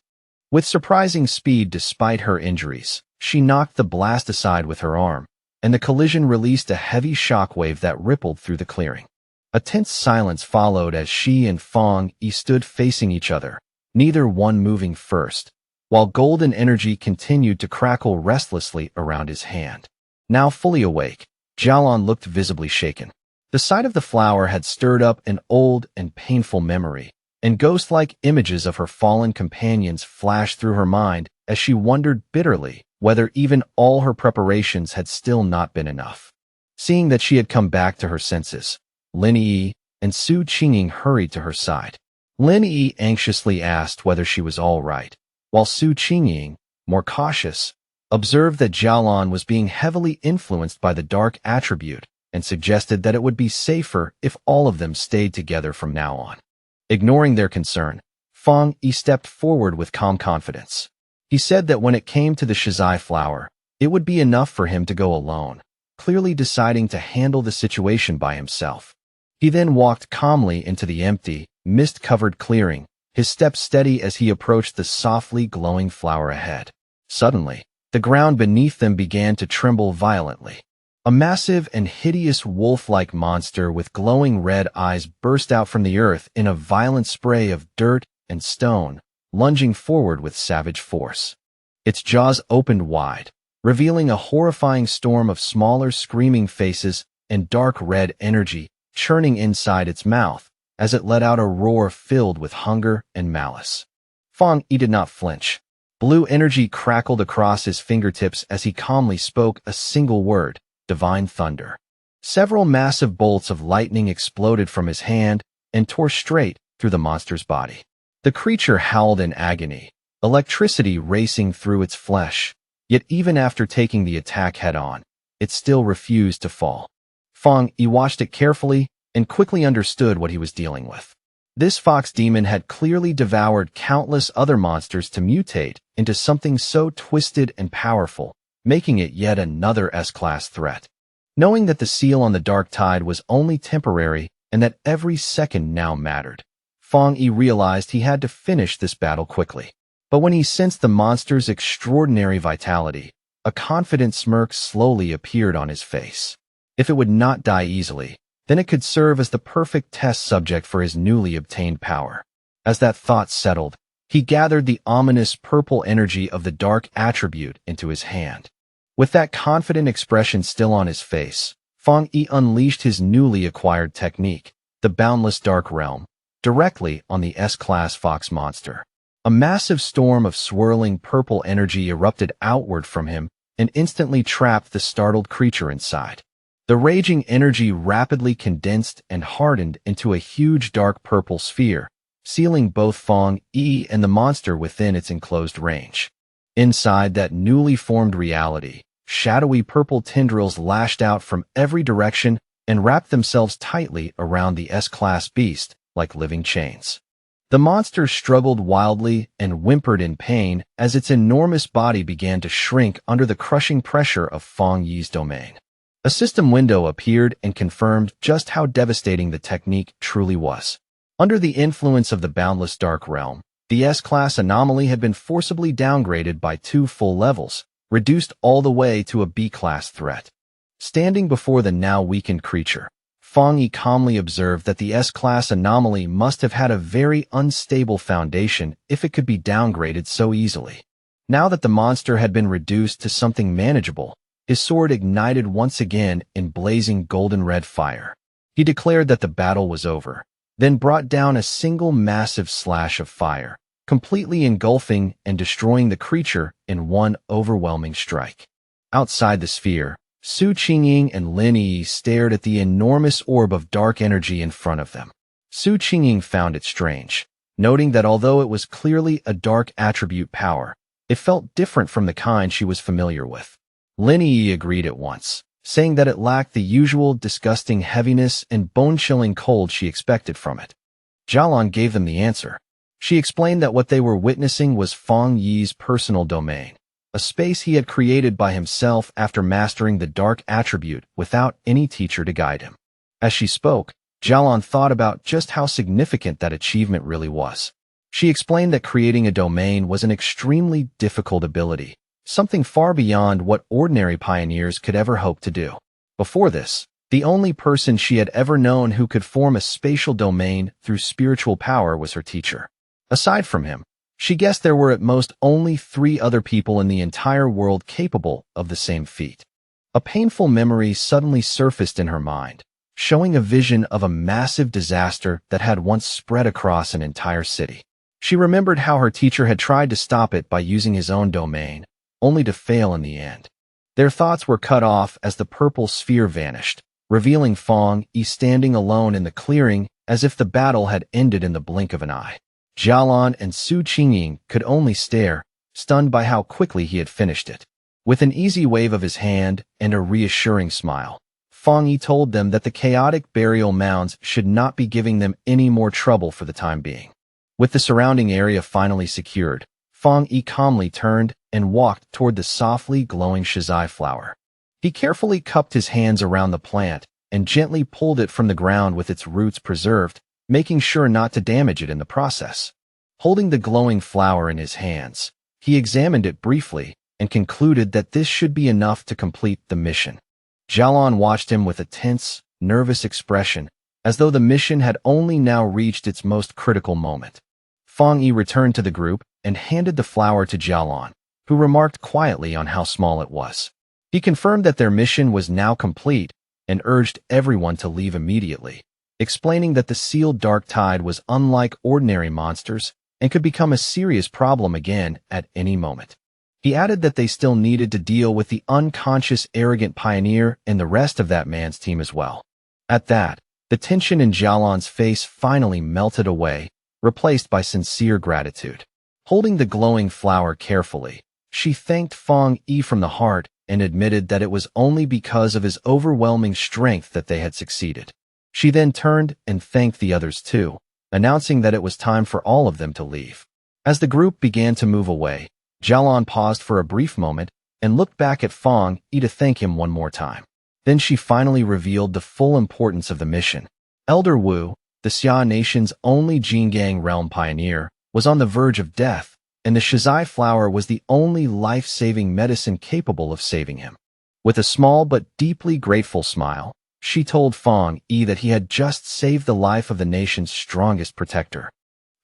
With surprising speed despite her injuries, she knocked the blast aside with her arm, and the collision released a heavy shockwave that rippled through the clearing. A tense silence followed as she and Fang Yi stood facing each other, neither one moving first, while golden energy continued to crackle restlessly around his hand. Now fully awake, Jialon looked visibly shaken. The sight of the flower had stirred up an old and painful memory, and ghost-like images of her fallen companions flashed through her mind as she wondered bitterly whether even all her preparations had still not been enough. Seeing that she had come back to her senses, Lin Yi and Su Qingying hurried to her side. Lin Yi anxiously asked whether she was all right, while Su Qingying, more cautious, observed that Jialon was being heavily influenced by the dark attribute and suggested that it would be safer if all of them stayed together from now on. Ignoring their concern, Fang Yi stepped forward with calm confidence. He said that when it came to the shizai flower, it would be enough for him to go alone, clearly deciding to handle the situation by himself. He then walked calmly into the empty, mist-covered clearing, his steps steady as he approached the softly glowing flower ahead. Suddenly, the ground beneath them began to tremble violently. A massive and hideous wolf-like monster with glowing red eyes burst out from the earth in a violent spray of dirt and stone, lunging forward with savage force. Its jaws opened wide, revealing a horrifying storm of smaller screaming faces and dark red energy churning inside its mouth as it let out a roar filled with hunger and malice. Fang Yi did not flinch. Blue energy crackled across his fingertips as he calmly spoke a single word: divine thunder. Several massive bolts of lightning exploded from his hand and tore straight through the monster's body. The creature howled in agony, electricity racing through its flesh, yet even after taking the attack head-on, it still refused to fall. Fang Yi watched it carefully and quickly understood what he was dealing with. This fox demon had clearly devoured countless other monsters to mutate into something so twisted and powerful, making it yet another S-class threat. Knowing that the seal on the dark tide was only temporary and that every second now mattered, Fang Yi realized he had to finish this battle quickly. But when he sensed the monster's extraordinary vitality, a confident smirk slowly appeared on his face. If it would not die easily, then it could serve as the perfect test subject for his newly obtained power. As that thought settled, he gathered the ominous purple energy of the dark attribute into his hand. With that confident expression still on his face, Fang Yi unleashed his newly acquired technique, the Boundless Dark Realm, directly on the S-Class Fox monster. A massive storm of swirling purple energy erupted outward from him and instantly trapped the startled creature inside. The raging energy rapidly condensed and hardened into a huge dark purple sphere, sealing both Fang Yi and the monster within its enclosed range. Inside that newly formed reality, shadowy purple tendrils lashed out from every direction and wrapped themselves tightly around the S-Class beast like living chains. The monster struggled wildly and whimpered in pain as its enormous body began to shrink under the crushing pressure of Fang Yi's domain. A system window appeared and confirmed just how devastating the technique truly was. Under the influence of the Boundless Dark Realm, the S-Class anomaly had been forcibly downgraded by 2 full levels, reduced all the way to a B-Class threat. Standing before the now weakened creature, Fang Yi calmly observed that the S-Class anomaly must have had a very unstable foundation if it could be downgraded so easily. Now that the monster had been reduced to something manageable, his sword ignited once again in blazing golden-red fire. He declared that the battle was over, then brought down a single massive slash of fire, completely engulfing and destroying the creature in one overwhelming strike. Outside the sphere, Su Qingying and Lin Yi stared at the enormous orb of dark energy in front of them. Su Qingying found it strange, noting that although it was clearly a dark attribute power, it felt different from the kind she was familiar with. Lin Yi agreed at once, saying that it lacked the usual disgusting heaviness and bone-chilling cold she expected from it. Jialan gave them the answer. She explained that what they were witnessing was Fang Yi's personal domain, a space he had created by himself after mastering the dark attribute without any teacher to guide him. As she spoke, Jialan thought about just how significant that achievement really was. She explained that creating a domain was an extremely difficult ability, something far beyond what ordinary pioneers could ever hope to do. Before this, the only person she had ever known who could form a spatial domain through spiritual power was her teacher. Aside from him, she guessed there were at most only 3 other people in the entire world capable of the same feat. A painful memory suddenly surfaced in her mind, showing a vision of a massive disaster that had once spread across an entire city. She remembered how her teacher had tried to stop it by using his own domain, only to fail in the end. Their thoughts were cut off as the purple sphere vanished, revealing Fang Yi standing alone in the clearing as if the battle had ended in the blink of an eye. Jialan and Su Qingying could only stare, stunned by how quickly he had finished it. With an easy wave of his hand and a reassuring smile, Fang Yi told them that the chaotic burial mounds should not be giving them any more trouble for the time being. With the surrounding area finally secured, Fang Yi calmly turned and walked toward the softly glowing shizai flower. He carefully cupped his hands around the plant and gently pulled it from the ground with its roots preserved, making sure not to damage it in the process. Holding the glowing flower in his hands, he examined it briefly and concluded that this should be enough to complete the mission. Jialan watched him with a tense, nervous expression, as though the mission had only now reached its most critical moment. Fang Yi returned to the group and handed the flower to Jialan, who remarked quietly on how small it was. He confirmed that their mission was now complete and urged everyone to leave immediately, explaining that the sealed dark tide was unlike ordinary monsters and could become a serious problem again at any moment. He added that they still needed to deal with the unconscious arrogant pioneer and the rest of that man's team as well. At that, the tension in Jialan's face finally melted away, replaced by sincere gratitude. Holding the glowing flower carefully, she thanked Fang Yi from the heart and admitted that it was only because of his overwhelming strength that they had succeeded. She then turned and thanked the others too, announcing that it was time for all of them to leave. As the group began to move away, Jialan paused for a brief moment and looked back at Fang Yi to thank him one more time. Then she finally revealed the full importance of the mission. Elder Wu, the Xia Nation's only Jingang realm pioneer, was on the verge of death, and the shizai flower was the only life-saving medicine capable of saving him. With a small but deeply grateful smile, She told Fong Yi that he had just saved the life of the nation's strongest protector.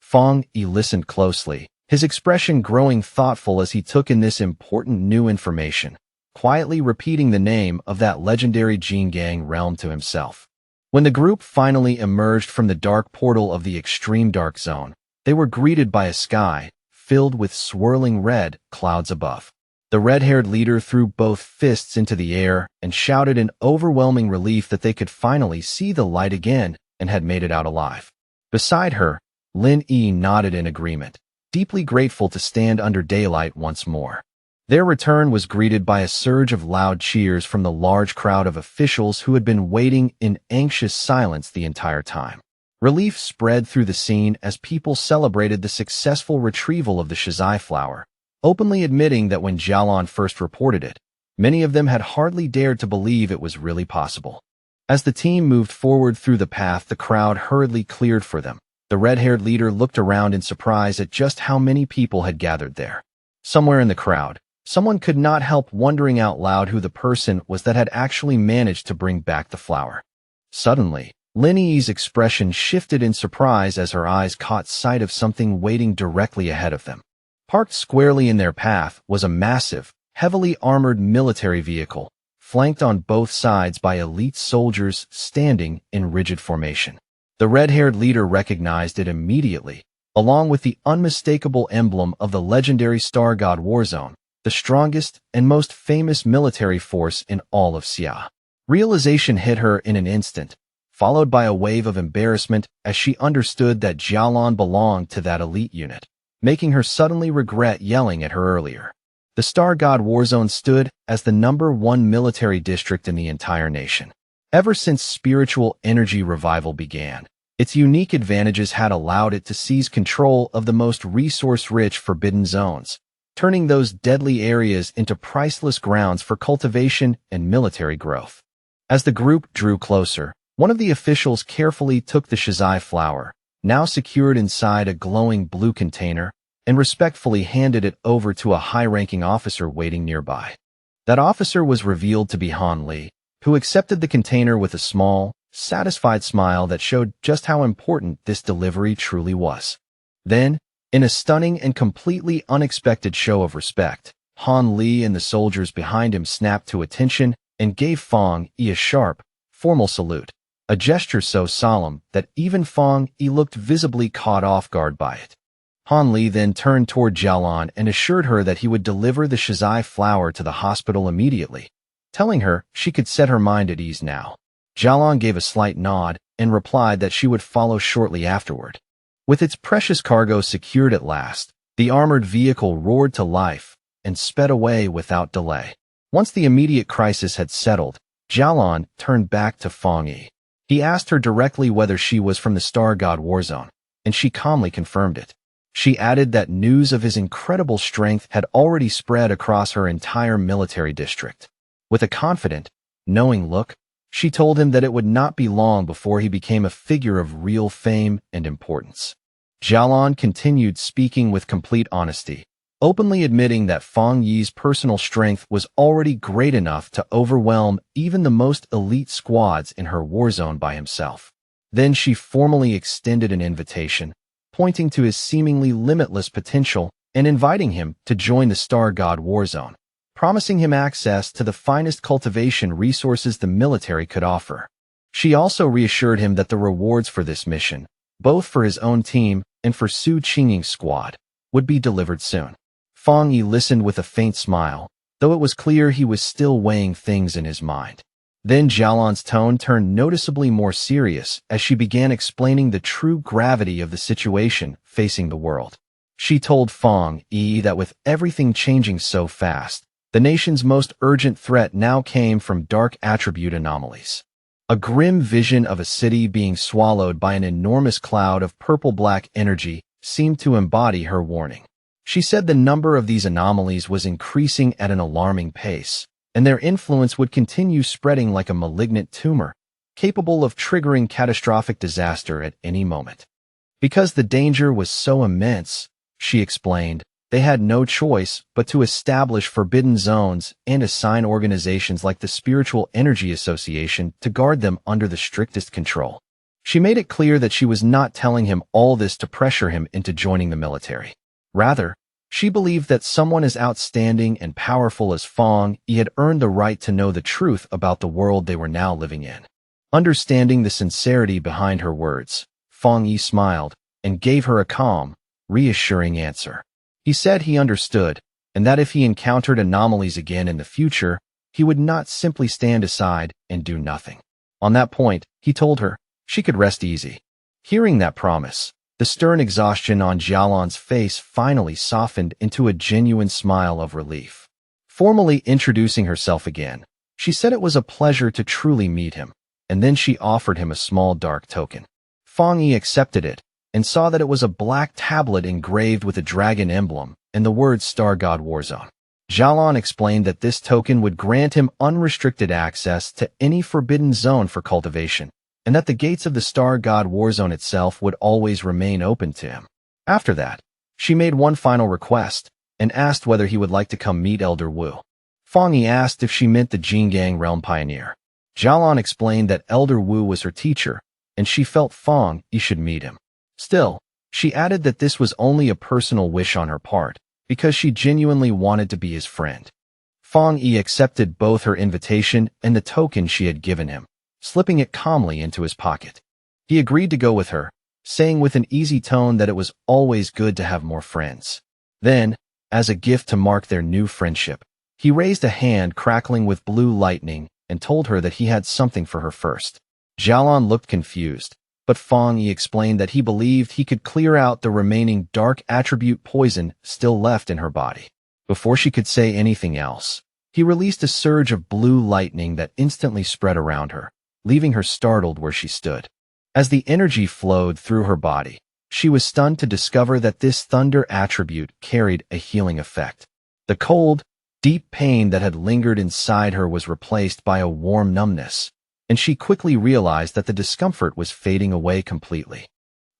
Fong Yi listened closely, his expression growing thoughtful as he took in this important new information, quietly repeating the name of that legendary Jin Gang realm to himself. When the group finally emerged from the dark portal of the extreme dark zone, they were greeted by a sky filled with swirling red clouds above. The red-haired leader threw both fists into the air and shouted in overwhelming relief that they could finally see the light again and had made it out alive. Beside her, Lin Yi nodded in agreement, deeply grateful to stand under daylight once more. Their return was greeted by a surge of loud cheers from the large crowd of officials who had been waiting in anxious silence the entire time. Relief spread through the scene as people celebrated the successful retrieval of the Shizai flower, openly admitting that when Jialan first reported it, many of them had hardly dared to believe it was really possible. As the team moved forward through the path the crowd hurriedly cleared for them, the red-haired leader looked around in surprise at just how many people had gathered there. Somewhere in the crowd, someone could not help wondering out loud who the person was that had actually managed to bring back the flower. Suddenly, Lin Yi's expression shifted in surprise as her eyes caught sight of something waiting directly ahead of them. Parked squarely in their path was a massive, heavily armored military vehicle, flanked on both sides by elite soldiers standing in rigid formation. The red-haired leader recognized it immediately, along with the unmistakable emblem of the legendary Star God Warzone, the strongest and most famous military force in all of Xia. Realization hit her in an instant, followed by a wave of embarrassment as she understood that Jialan belonged to that elite unit, making her suddenly regret yelling at her earlier. The Star God Warzone stood as the #1 military district in the entire nation. Ever since spiritual energy revival began, its unique advantages had allowed it to seize control of the most resource-rich forbidden zones, turning those deadly areas into priceless grounds for cultivation and military growth. As the group drew closer, one of the officials carefully took the Shizai flower, now secured inside a glowing blue container, and respectfully handed it over to a high-ranking officer waiting nearby. That officer was revealed to be Han Li, who accepted the container with a small, satisfied smile that showed just how important this delivery truly was. Then, in a stunning and completely unexpected show of respect, Han Li and the soldiers behind him snapped to attention and gave Fong Yi a sharp, formal salute, a gesture so solemn that even Fong Yi looked visibly caught off guard by it. Han Li then turned toward Jialan and assured her that he would deliver the Shizai flower to the hospital immediately, telling her she could set her mind at ease now. Jialan gave a slight nod and replied that she would follow shortly afterward. With its precious cargo secured at last, the armored vehicle roared to life and sped away without delay. Once the immediate crisis had settled, Jialan turned back to Fong Yi. He asked her directly whether she was from the Star God Warzone, and she calmly confirmed it. She added that news of his incredible strength had already spread across her entire military district. With a confident, knowing look, she told him that it would not be long before he became a figure of real fame and importance. Jialan continued speaking with complete honesty, openly admitting that Fong Yi's personal strength was already great enough to overwhelm even the most elite squads in her war zone by himself. Then she formally extended an invitation, pointing to his seemingly limitless potential and inviting him to join the Star God Warzone, promising him access to the finest cultivation resources the military could offer. She also reassured him that the rewards for this mission, both for his own team and for Su Qingying's squad, would be delivered soon. Fong Yi listened with a faint smile, though it was clear he was still weighing things in his mind. Then Jialan's tone turned noticeably more serious as she began explaining the true gravity of the situation facing the world. She told Fong Yi that with everything changing so fast, the nation's most urgent threat now came from dark attribute anomalies. A grim vision of a city being swallowed by an enormous cloud of purple-black energy seemed to embody her warning. She said the number of these anomalies was increasing at an alarming pace, and their influence would continue spreading like a malignant tumor, capable of triggering catastrophic disaster at any moment. Because the danger was so immense, she explained, They had no choice but to establish forbidden zones and assign organizations like the Spiritual Energy Association to guard them under the strictest control. She made it clear that she was not telling him all this to pressure him into joining the military. Rather, she believed that someone as outstanding and powerful as Fong Yi had earned the right to know the truth about the world they were now living in. Understanding the sincerity behind her words, Fong Yi smiled and gave her a calm, reassuring answer. He said he understood, and that if he encountered anomalies again in the future, he would not simply stand aside and do nothing. On that point, he told her, she could rest easy. Hearing that promise, the stern exhaustion on Jialan's face finally softened into a genuine smile of relief. Formally introducing herself again, she said it was a pleasure to truly meet him, and then she offered him a small dark token. Fong Yi accepted it, and saw that it was a black tablet engraved with a dragon emblem and the words Star God Warzone. Jialan explained that this token would grant him unrestricted access to any forbidden zone for cultivation, and that the gates of the Star God Warzone itself would always remain open to him. After that, she made one final request, and asked whether he would like to come meet Elder Wu. Fong Yi asked if she meant the Jingang Realm Pioneer. Jialan explained that Elder Wu was her teacher, and she felt Fong Yi should meet him. Still, she added that this was only a personal wish on her part, because she genuinely wanted to be his friend. Fong Yi accepted both her invitation and the token she had given him, slipping it calmly into his pocket. He agreed to go with her, saying with an easy tone that it was always good to have more friends. Then, as a gift to mark their new friendship, he raised a hand crackling with blue lightning and told her that he had something for her first. Jialan looked confused, but Fong Yi explained that he believed he could clear out the remaining dark attribute poison still left in her body. Before she could say anything else, he released a surge of blue lightning that instantly spread around her, leaving her startled where she stood. As the energy flowed through her body, she was stunned to discover that this thunder attribute carried a healing effect. The cold, deep pain that had lingered inside her was replaced by a warm numbness, and she quickly realized that the discomfort was fading away completely.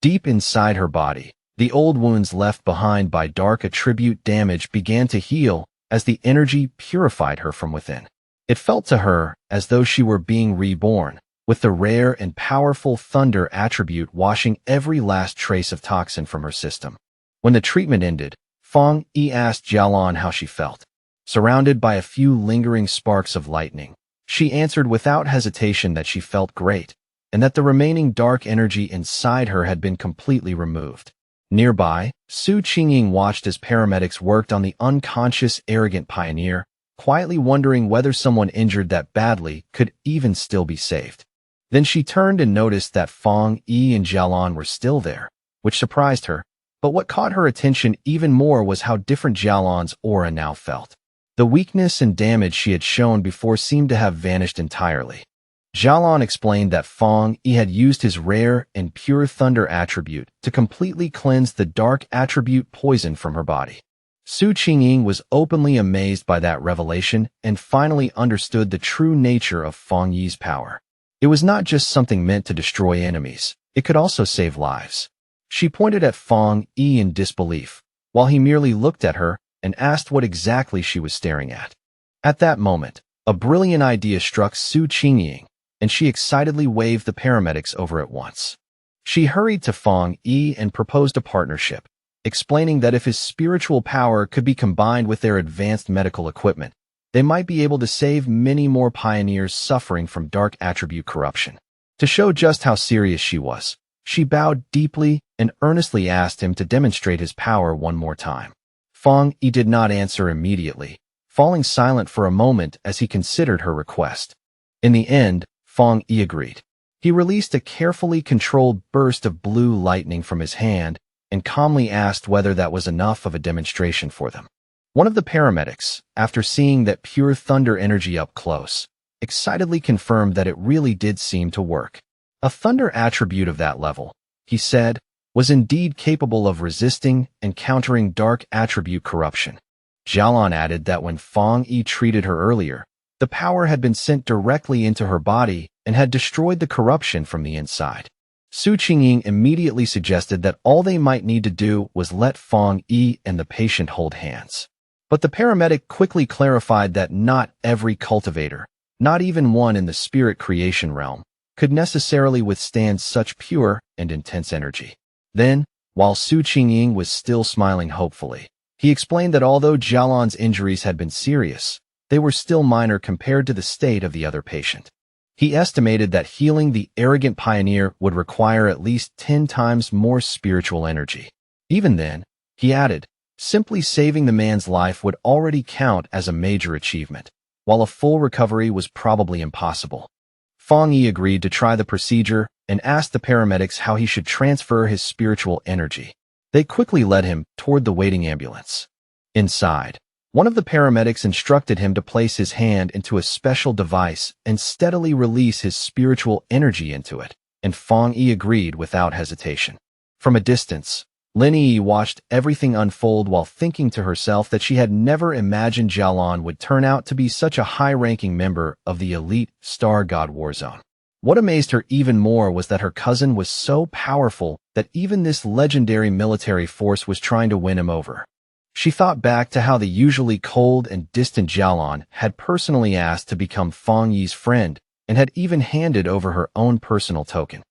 Deep inside her body, the old wounds left behind by dark attribute damage began to heal as the energy purified her from within. It felt to her as though she were being reborn, with the rare and powerful thunder attribute washing every last trace of toxin from her system. When the treatment ended, Fong Yi asked Jialan how she felt. Surrounded by a few lingering sparks of lightning, she answered without hesitation that she felt great, and that the remaining dark energy inside her had been completely removed. Nearby, Su Qingying watched as paramedics worked on the unconscious, arrogant pioneer, quietly wondering whether someone injured that badly could even still be saved. Then she turned and noticed that Fong Yi and Jialan were still there, which surprised her, but what caught her attention even more was how different Jialan's aura now felt. The weakness and damage she had shown before seemed to have vanished entirely. Jialan explained that Fong Yi had used his rare and pure thunder attribute to completely cleanse the dark attribute poison from her body. Su Qingying was openly amazed by that revelation and finally understood the true nature of Fong Yi's power. It was not just something meant to destroy enemies, it could also save lives. She pointed at Fong Yi in disbelief, while he merely looked at her and asked what exactly she was staring at. At that moment, a brilliant idea struck Su Qingying, and she excitedly waved the paramedics over at once. She hurried to Fong Yi and proposed a partnership, explaining that if his spiritual power could be combined with their advanced medical equipment, they might be able to save many more pioneers suffering from dark attribute corruption. To show just how serious she was, she bowed deeply and earnestly asked him to demonstrate his power one more time. Fong Yi did not answer immediately, falling silent for a moment as he considered her request. In the end, Fong Yi agreed. He released a carefully controlled burst of blue lightning from his hand and calmly asked whether that was enough of a demonstration for them. One of the paramedics, after seeing that pure thunder energy up close, excitedly confirmed that it really did seem to work. A thunder attribute of that level, he said, was indeed capable of resisting and countering dark attribute corruption. Jialan added that when Fong Yi treated her earlier, the power had been sent directly into her body and had destroyed the corruption from the inside. Su Qingying immediately suggested that all they might need to do was let Fang Yi and the patient hold hands. But the paramedic quickly clarified that not every cultivator, not even one in the spirit creation realm, could necessarily withstand such pure and intense energy. Then, while Su Qingying was still smiling hopefully, he explained that although Jialan's injuries had been serious, they were still minor compared to the state of the other patient. He estimated that healing the arrogant pioneer would require at least 10 times more spiritual energy. Even then, he added, simply saving the man's life would already count as a major achievement, while a full recovery was probably impossible. Fang Yi agreed to try the procedure and asked the paramedics how he should transfer his spiritual energy. They quickly led him toward the waiting ambulance. Inside, one of the paramedics instructed him to place his hand into a special device and steadily release his spiritual energy into it, and Fang Yi agreed without hesitation. From a distance, Lin Yi watched everything unfold while thinking to herself that she had never imagined Jialan would turn out to be such a high-ranking member of the elite Star God Warzone. What amazed her even more was that her cousin was so powerful that even this legendary military force was trying to win him over. She thought back to how the usually cold and distant Jialan had personally asked to become Fang Yi's friend and had even handed over her own personal token.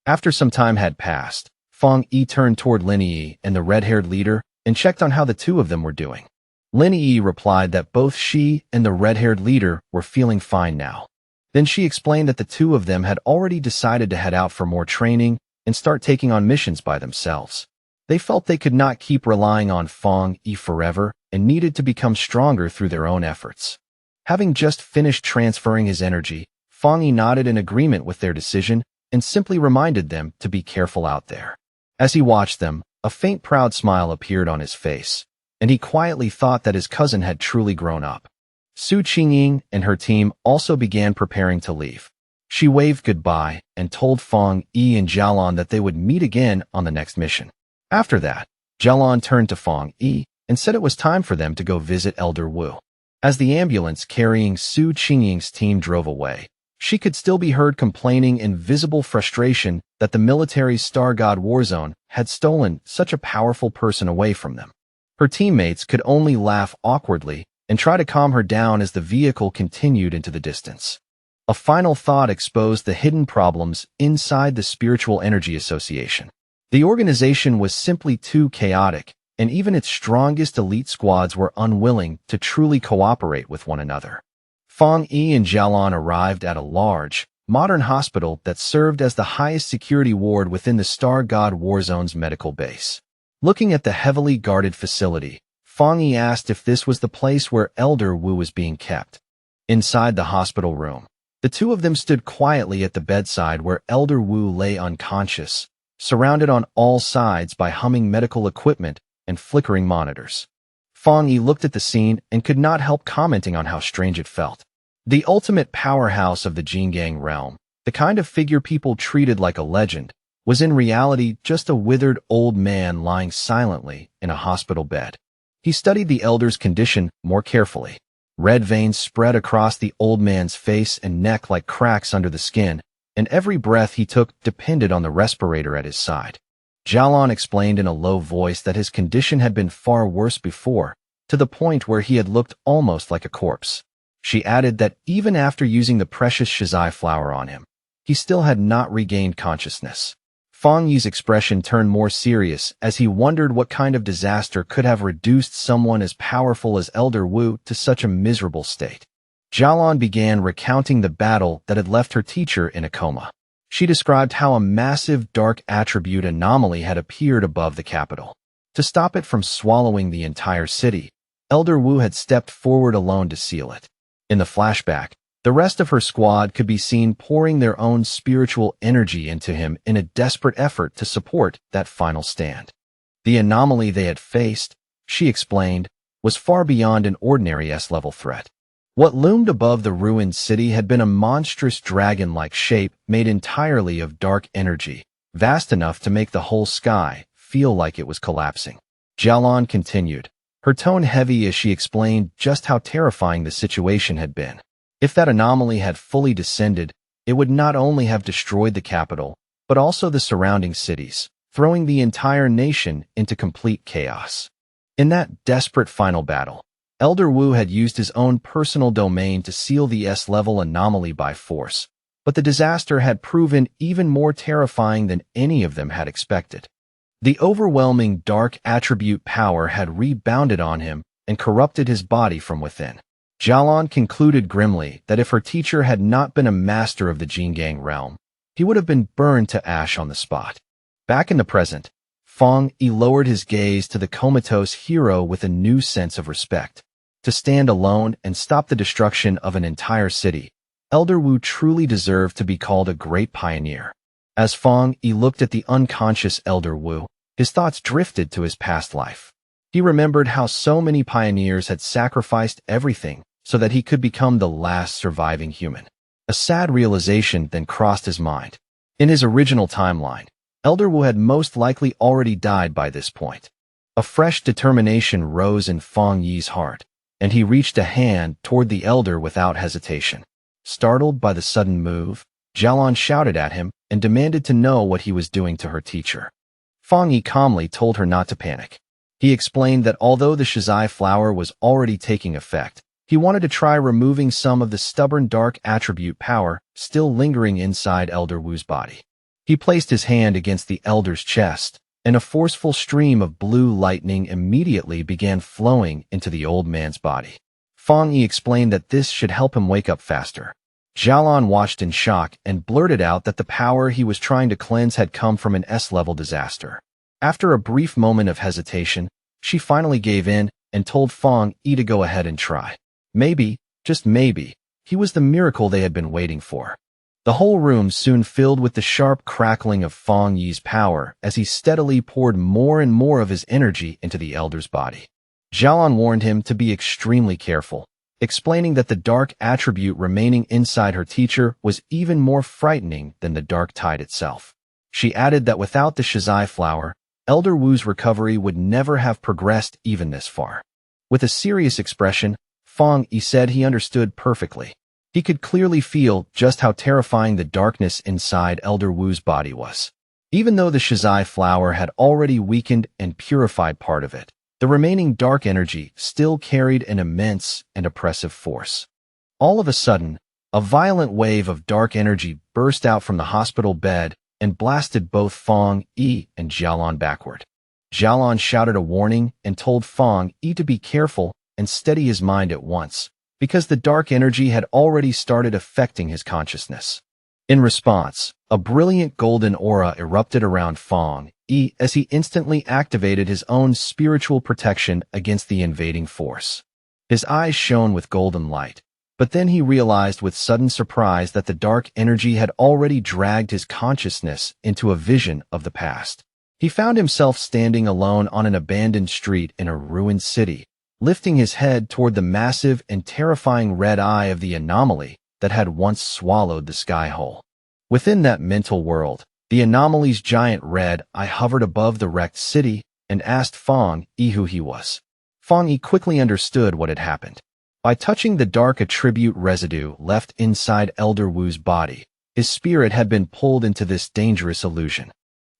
After some time had passed, Fang Yi turned toward Lin Yi and the red-haired leader and checked on how the two of them were doing. Lin Yi replied that both she and the red-haired leader were feeling fine now. Then she explained that the two of them had already decided to head out for more training and start taking on missions by themselves. They felt they could not keep relying on Fang Yi forever and needed to become stronger through their own efforts. Having just finished transferring his energy, Fang Yi nodded in agreement with their decision and simply reminded them to be careful out there. As he watched them, a faint proud smile appeared on his face, and he quietly thought that his cousin had truly grown up. Su Qingying and her team also began preparing to leave. She waved goodbye and told Fang Yi and Jialan that they would meet again on the next mission. After that, Jialan turned to Fang Yi and said it was time for them to go visit Elder Wu. As the ambulance carrying Su Qingying's team drove away, she could still be heard complaining in visible frustration that the military's Star God Warzone had stolen such a powerful person away from them. Her teammates could only laugh awkwardly and try to calm her down as the vehicle continued into the distance. A final thought exposed the hidden problems inside the Spiritual Energy Association. The organization was simply too chaotic, and even its strongest elite squads were unwilling to truly cooperate with one another. Fang Yi and Jialan arrived at a large, modern hospital that served as the highest security ward within the Star God Warzone's medical base. Looking at the heavily guarded facility, Fang Yi asked if this was the place where Elder Wu was being kept. Inside the hospital room, the two of them stood quietly at the bedside where Elder Wu lay unconscious, surrounded on all sides by humming medical equipment and flickering monitors. Fang Yi looked at the scene and could not help commenting on how strange it felt. The ultimate powerhouse of the Jingang realm, the kind of figure people treated like a legend, was in reality just a withered old man lying silently in a hospital bed. He studied the elder's condition more carefully. Red veins spread across the old man's face and neck like cracks under the skin, and every breath he took depended on the respirator at his side. Jialan explained in a low voice that his condition had been far worse before, to the point where he had looked almost like a corpse. She added that even after using the precious shizai flower on him, he still had not regained consciousness. Fang Yi's expression turned more serious as he wondered what kind of disaster could have reduced someone as powerful as Elder Wu to such a miserable state. Jialan began recounting the battle that had left her teacher in a coma. She described how a massive dark attribute anomaly had appeared above the capital. To stop it from swallowing the entire city, Elder Wu had stepped forward alone to seal it. In the flashback, the rest of her squad could be seen pouring their own spiritual energy into him in a desperate effort to support that final stand. The anomaly they had faced, she explained, was far beyond an ordinary S-level threat. What loomed above the ruined city had been a monstrous dragon-like shape made entirely of dark energy, vast enough to make the whole sky feel like it was collapsing. Jialan continued, her tone heavy as she explained just how terrifying the situation had been. If that anomaly had fully descended, it would not only have destroyed the capital, but also the surrounding cities, throwing the entire nation into complete chaos. In that desperate final battle, Elder Wu had used his own personal domain to seal the S-level anomaly by force, but the disaster had proven even more terrifying than any of them had expected. The overwhelming dark attribute power had rebounded on him and corrupted his body from within. Jialan concluded grimly that if her teacher had not been a master of the Jingang realm, he would have been burned to ash on the spot. Back in the present, Fang Yi lowered his gaze to the comatose hero with a new sense of respect. To stand alone and stop the destruction of an entire city, Elder Wu truly deserved to be called a great pioneer. As Fang Yi looked at the unconscious Elder Wu, his thoughts drifted to his past life. He remembered how so many pioneers had sacrificed everything so that he could become the last surviving human. A sad realization then crossed his mind. In his original timeline, Elder Wu had most likely already died by this point. A fresh determination rose in Fang Yi's heart, and he reached a hand toward the elder without hesitation. Startled by the sudden move, Jialan shouted at him and demanded to know what he was doing to her teacher. Fang Yi calmly told her not to panic. He explained that although the Shizai flower was already taking effect, he wanted to try removing some of the stubborn dark attribute power still lingering inside Elder Wu's body. He placed his hand against the elder's chest, and a forceful stream of blue lightning immediately began flowing into the old man's body. Fang Yi explained that this should help him wake up faster. Jialan watched in shock and blurted out that the power he was trying to cleanse had come from an S-level disaster. After a brief moment of hesitation, she finally gave in and told Fang Yi to go ahead and try. Maybe, just maybe, he was the miracle they had been waiting for. The whole room soon filled with the sharp crackling of Fang Yi's power as he steadily poured more and more of his energy into the elder's body. Jialan warned him to be extremely careful, explaining that the dark attribute remaining inside her teacher was even more frightening than the dark tide itself. She added that without the Shizai flower, Elder Wu's recovery would never have progressed even this far. With a serious expression, Fang Yi said he understood perfectly. He could clearly feel just how terrifying the darkness inside Elder Wu's body was. Even though the Shizai flower had already weakened and purified part of it, the remaining dark energy still carried an immense and oppressive force. All of a sudden, a violent wave of dark energy burst out from the hospital bed and blasted both Fang Yi and Jialan backward. Jialan shouted a warning and told Fang Yi to be careful and steady his mind at once, because the dark energy had already started affecting his consciousness. In response, a brilliant golden aura erupted around Fang Yi as he instantly activated his own spiritual protection against the invading force. His eyes shone with golden light, but then he realized with sudden surprise that the dark energy had already dragged his consciousness into a vision of the past. He found himself standing alone on an abandoned street in a ruined city, lifting his head toward the massive and terrifying red eye of the anomaly that had once swallowed the sky whole. Within that mental world, the anomaly's giant red eye hovered above the wrecked city and asked Fang Yi who he was. Fang Yi quickly understood what had happened. By touching the dark attribute residue left inside Elder Wu's body, his spirit had been pulled into this dangerous illusion.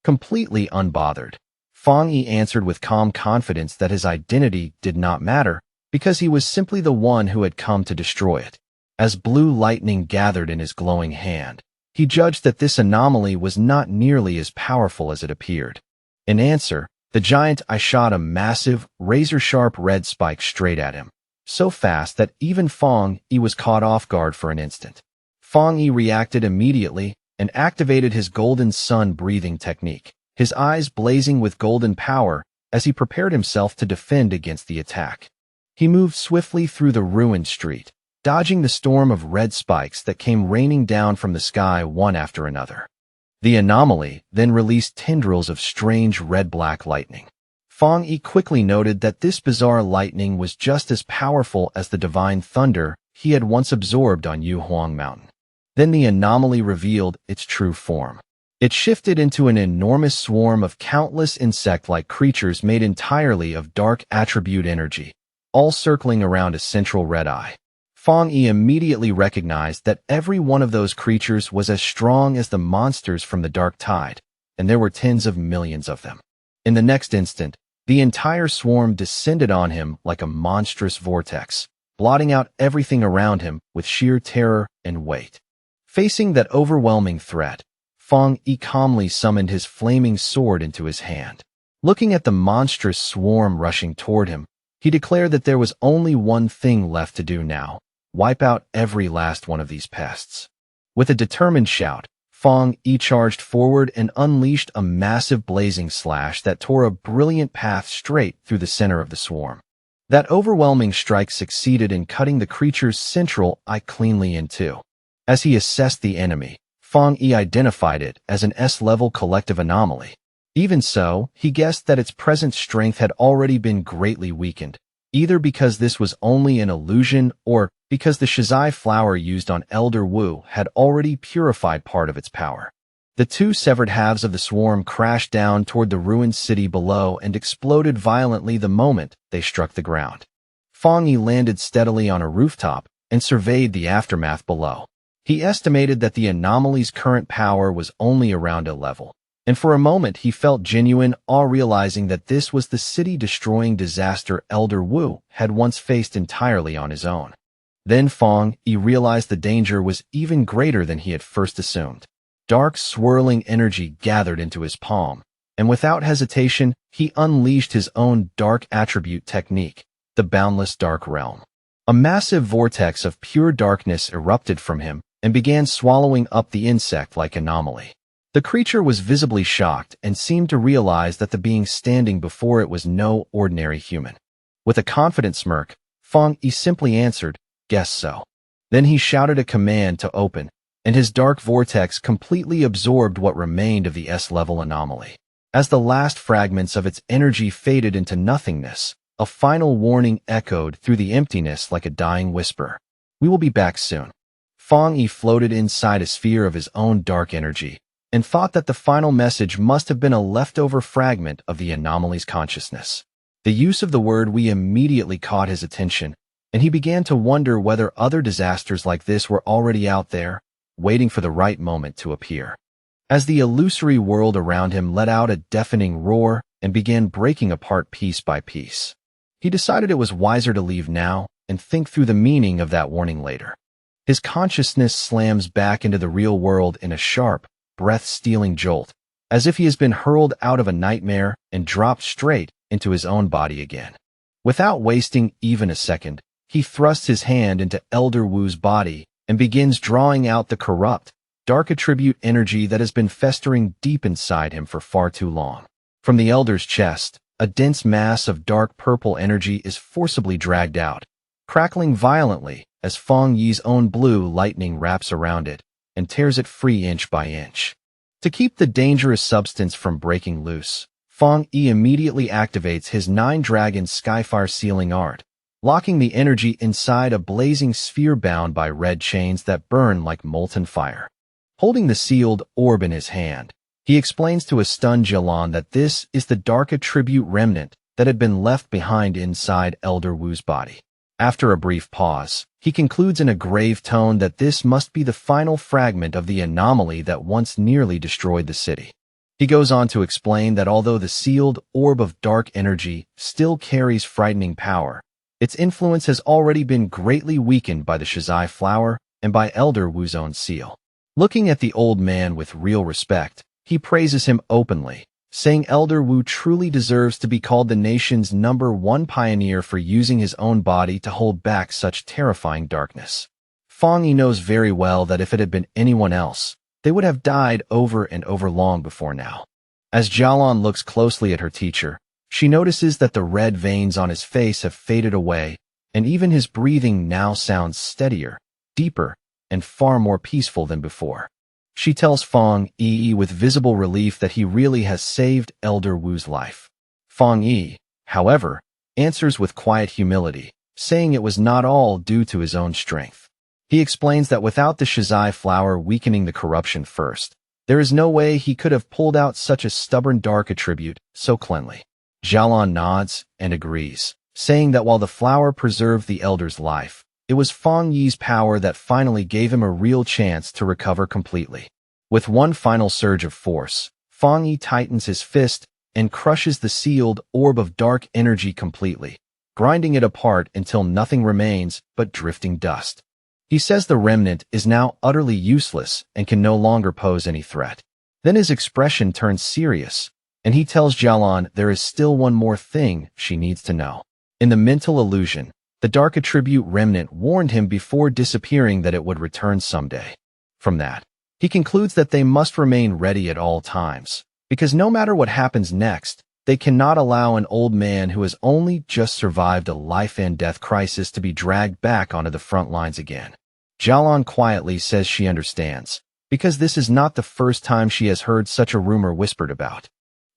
Completely unbothered, Fang Yi answered with calm confidence that his identity did not matter because he was simply the one who had come to destroy it. As blue lightning gathered in his glowing hand, he judged that this anomaly was not nearly as powerful as it appeared. In answer, the giant eye shot a massive, razor-sharp red spike straight at him, so fast that even Fang Yi was caught off guard for an instant. Fang Yi reacted immediately and activated his golden sun breathing technique, his eyes blazing with golden power as he prepared himself to defend against the attack. He moved swiftly through the ruined street, dodging the storm of red spikes that came raining down from the sky one after another. The anomaly then released tendrils of strange red-black lightning. Fang Yi quickly noted that this bizarre lightning was just as powerful as the divine thunder he had once absorbed on Yuhuang Mountain. Then the anomaly revealed its true form. It shifted into an enormous swarm of countless insect-like creatures made entirely of dark attribute energy, all circling around a central red eye. Fong Yi immediately recognized that every one of those creatures was as strong as the monsters from the Dark Tide, and there were tens of millions of them. In the next instant, the entire swarm descended on him like a monstrous vortex, blotting out everything around him with sheer terror and weight. Facing that overwhelming threat, Fong Yi calmly summoned his flaming sword into his hand. Looking at the monstrous swarm rushing toward him, he declared that there was only one thing left to do now: wipe out every last one of these pests. With a determined shout, Fong Yi charged forward and unleashed a massive blazing slash that tore a brilliant path straight through the center of the swarm. That overwhelming strike succeeded in cutting the creature's central eye cleanly in two. As he assessed the enemy, Fong Yi identified it as an S-level collective anomaly. Even so, he guessed that its present strength had already been greatly weakened, either because this was only an illusion or because the Shizai flower used on Elder Wu had already purified part of its power. The two severed halves of the swarm crashed down toward the ruined city below and exploded violently the moment they struck the ground. Fong Yi landed steadily on a rooftop and surveyed the aftermath below. He estimated that the anomaly's current power was only around a level, and for a moment he felt genuine awe realizing that this was the city-destroying disaster Elder Wu had once faced entirely on his own. Then Fong Yi realized the danger was even greater than he had first assumed. Dark, swirling energy gathered into his palm, and without hesitation, he unleashed his own dark attribute technique, the Boundless Dark Realm. A massive vortex of pure darkness erupted from him and began swallowing up the insect-like anomaly. The creature was visibly shocked and seemed to realize that the being standing before it was no ordinary human. With a confident smirk, Fong Yi simply answered, "Guess so." Then he shouted a command to open, and his dark vortex completely absorbed what remained of the S-level anomaly. As the last fragments of its energy faded into nothingness, a final warning echoed through the emptiness like a dying whisper. "We will be back soon." Fong Yi floated inside a sphere of his own dark energy, and thought that the final message must have been a leftover fragment of the anomaly's consciousness. The use of the word "we" immediately caught his attention, and he began to wonder whether other disasters like this were already out there, waiting for the right moment to appear. As the illusory world around him let out a deafening roar and began breaking apart piece by piece, he decided it was wiser to leave now and think through the meaning of that warning later. His consciousness slams back into the real world in a sharp, breath-stealing jolt, as if he has been hurled out of a nightmare and dropped straight into his own body again. Without wasting even a second, he thrusts his hand into Elder Wu's body and begins drawing out the corrupt, dark attribute energy that has been festering deep inside him for far too long. From the Elder's chest, a dense mass of dark purple energy is forcibly dragged out, crackling violently as Fong Yi's own blue lightning wraps around it and tears it free inch by inch. To keep the dangerous substance from breaking loose, Fong Yi immediately activates his 9-dragon Skyfire sealing art, locking the energy inside a blazing sphere bound by red chains that burn like molten fire. Holding the sealed orb in his hand, he explains to a stunned Jilan that this is the dark attribute remnant that had been left behind inside Elder Wu's body. After a brief pause, he concludes in a grave tone that this must be the final fragment of the anomaly that once nearly destroyed the city. He goes on to explain that although the sealed orb of dark energy still carries frightening power, its influence has already been greatly weakened by the Shizai flower and by Elder Wu's own seal. Looking at the old man with real respect, he praises him openly, saying Elder Wu truly deserves to be called the nation's #1 pioneer for using his own body to hold back such terrifying darkness. Fong Yi knows very well that if it had been anyone else, they would have died over and over long before now. As Jialan looks closely at her teacher, she notices that the red veins on his face have faded away, and even his breathing now sounds steadier, deeper, and far more peaceful than before. She tells Fong Yi with visible relief that he really has saved Elder Wu's life. Fong Yi, however, answers with quiet humility, saying it was not all due to his own strength. He explains that without the Shizai flower weakening the corruption first, there is no way he could have pulled out such a stubborn dark attribute so cleanly. Jialan nods and agrees, saying that while the flower preserved the elder's life, it was Fang Yi's power that finally gave him a real chance to recover completely. With one final surge of force, Fang Yi tightens his fist and crushes the sealed orb of dark energy completely, grinding it apart until nothing remains but drifting dust. He says the remnant is now utterly useless and can no longer pose any threat. Then his expression turns serious, and he tells Jialan there is still one more thing she needs to know. In the mental illusion, the dark attribute remnant warned him before disappearing that it would return someday. From that, he concludes that they must remain ready at all times, because no matter what happens next, they cannot allow an old man who has only just survived a life-and-death crisis to be dragged back onto the front lines again. Jialan quietly says she understands, because this is not the first time she has heard such a rumor whispered about.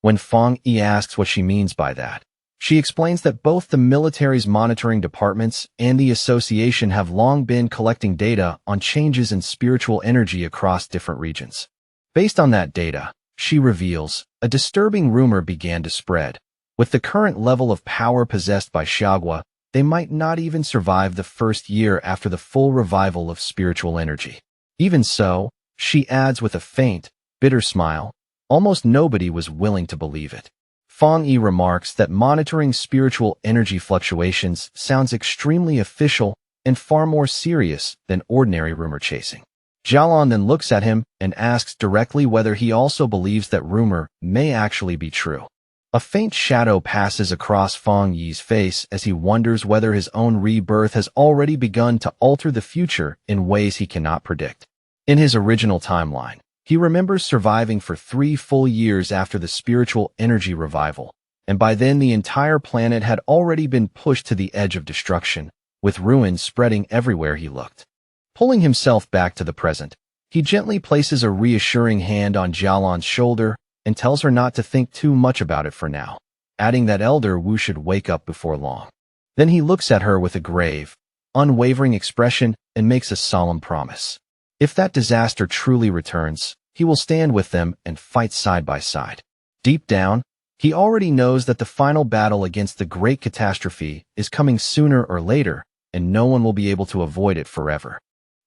When Fang Yi asks what she means by that, she explains that both the military's monitoring departments and the association have long been collecting data on changes in spiritual energy across different regions. Based on that data, she reveals, a disturbing rumor began to spread. With the current level of power possessed by Xiagua, they might not even survive the first year after the full revival of spiritual energy. Even so, she adds with a faint, bitter smile, almost nobody was willing to believe it. Fang Yi remarks that monitoring spiritual energy fluctuations sounds extremely official and far more serious than ordinary rumor chasing. Jialan then looks at him and asks directly whether he also believes that rumor may actually be true. A faint shadow passes across Fang Yi's face as he wonders whether his own rebirth has already begun to alter the future in ways he cannot predict. In his original timeline, he remembers surviving for 3 full years after the spiritual energy revival, and by then the entire planet had already been pushed to the edge of destruction, with ruins spreading everywhere he looked. Pulling himself back to the present, he gently places a reassuring hand on Jialan's shoulder and tells her not to think too much about it for now, adding that Elder Wu should wake up before long. Then he looks at her with a grave, unwavering expression and makes a solemn promise. If that disaster truly returns, he will stand with them and fight side by side. Deep down, he already knows that the final battle against the great catastrophe is coming sooner or later, and no one will be able to avoid it forever.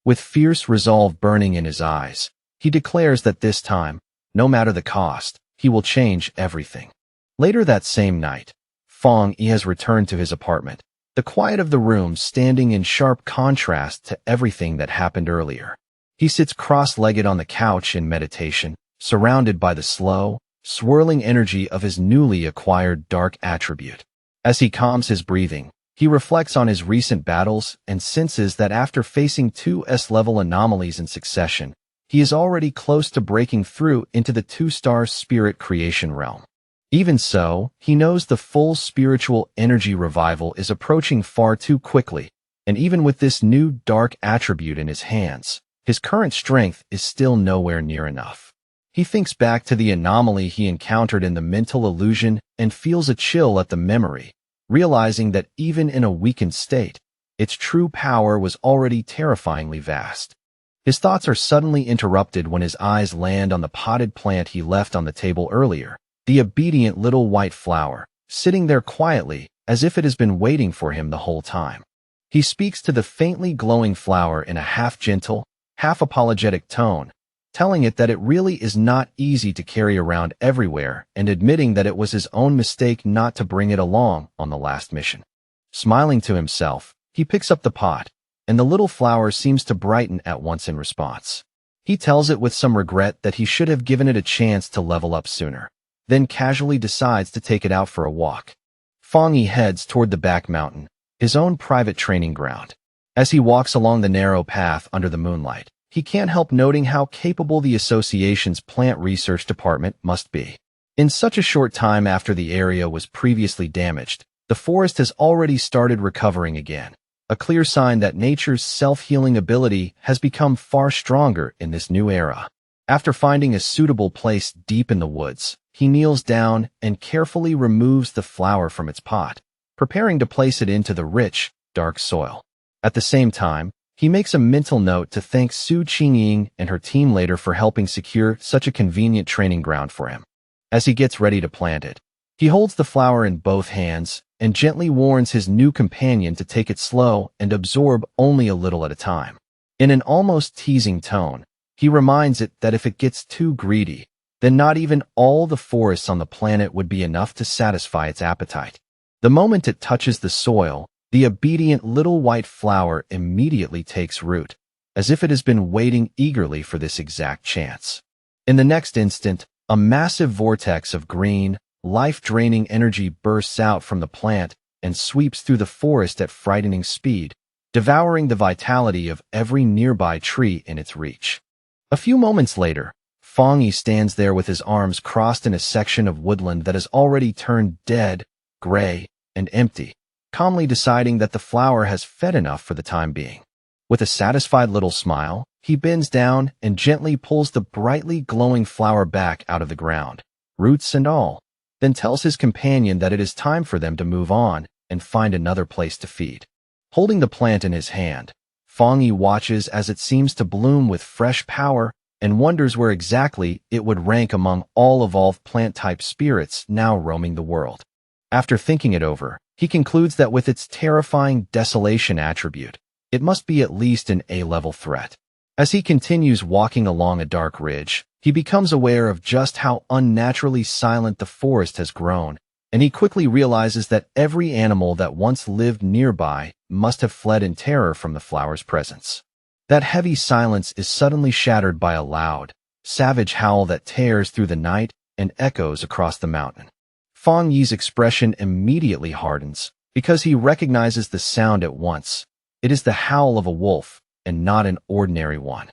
With fierce resolve burning in his eyes, he declares that this time, no matter the cost, he will change everything. Later that same night, Fang Yi has returned to his apartment, the quiet of the room standing in sharp contrast to everything that happened earlier. He sits cross-legged on the couch in meditation, surrounded by the slow, swirling energy of his newly acquired dark attribute. As he calms his breathing, he reflects on his recent battles and senses that after facing 2 S-level anomalies in succession, he is already close to breaking through into the 2-star spirit creation realm. Even so, he knows the full spiritual energy revival is approaching far too quickly, and even with this new dark attribute in his hands, his current strength is still nowhere near enough. He thinks back to the anomaly he encountered in the mental illusion and feels a chill at the memory, realizing that even in a weakened state, its true power was already terrifyingly vast. His thoughts are suddenly interrupted when his eyes land on the potted plant he left on the table earlier, the obedient little white flower, sitting there quietly as if it has been waiting for him the whole time. He speaks to the faintly glowing flower in a half-gentle, half-apologetic tone, telling it that it really is not easy to carry around everywhere and admitting that it was his own mistake not to bring it along on the last mission. Smiling to himself, he picks up the pot, and the little flower seems to brighten at once in response. He tells it with some regret that he should have given it a chance to level up sooner, then casually decides to take it out for a walk. Fang Yi heads toward the back mountain, his own private training ground. As he walks along the narrow path under the moonlight, he can't help noting how capable the association's plant research department must be. In such a short time after the area was previously damaged, the forest has already started recovering again, a clear sign that nature's self-healing ability has become far stronger in this new era. After finding a suitable place deep in the woods, he kneels down and carefully removes the flower from its pot, preparing to place it into the rich, dark soil. At the same time, he makes a mental note to thank Su Qingying and her team later for helping secure such a convenient training ground for him. As he gets ready to plant it, he holds the flower in both hands and gently warns his new companion to take it slow and absorb only a little at a time. In an almost teasing tone, he reminds it that if it gets too greedy, then not even all the forests on the planet would be enough to satisfy its appetite. The moment it touches the soil, the obedient little white flower immediately takes root, as if it has been waiting eagerly for this exact chance. In the next instant, a massive vortex of green, life-draining energy bursts out from the plant and sweeps through the forest at frightening speed, devouring the vitality of every nearby tree in its reach. A few moments later, Fang Yi stands there with his arms crossed in a section of woodland that has already turned dead, gray, and empty, calmly deciding that the flower has fed enough for the time being. With a satisfied little smile, he bends down and gently pulls the brightly glowing flower back out of the ground, roots and all, then tells his companion that it is time for them to move on and find another place to feed. Holding the plant in his hand, Fang Yi watches as it seems to bloom with fresh power and wonders where exactly it would rank among all evolved plant-type spirits now roaming the world. After thinking it over, he concludes that with its terrifying desolation attribute, it must be at least an A-level threat. As he continues walking along a dark ridge, he becomes aware of just how unnaturally silent the forest has grown, and he quickly realizes that every animal that once lived nearby must have fled in terror from the flower's presence. That heavy silence is suddenly shattered by a loud, savage howl that tears through the night and echoes across the mountain. Fang Yi's expression immediately hardens, because he recognizes the sound at once. It is the howl of a wolf, and not an ordinary one.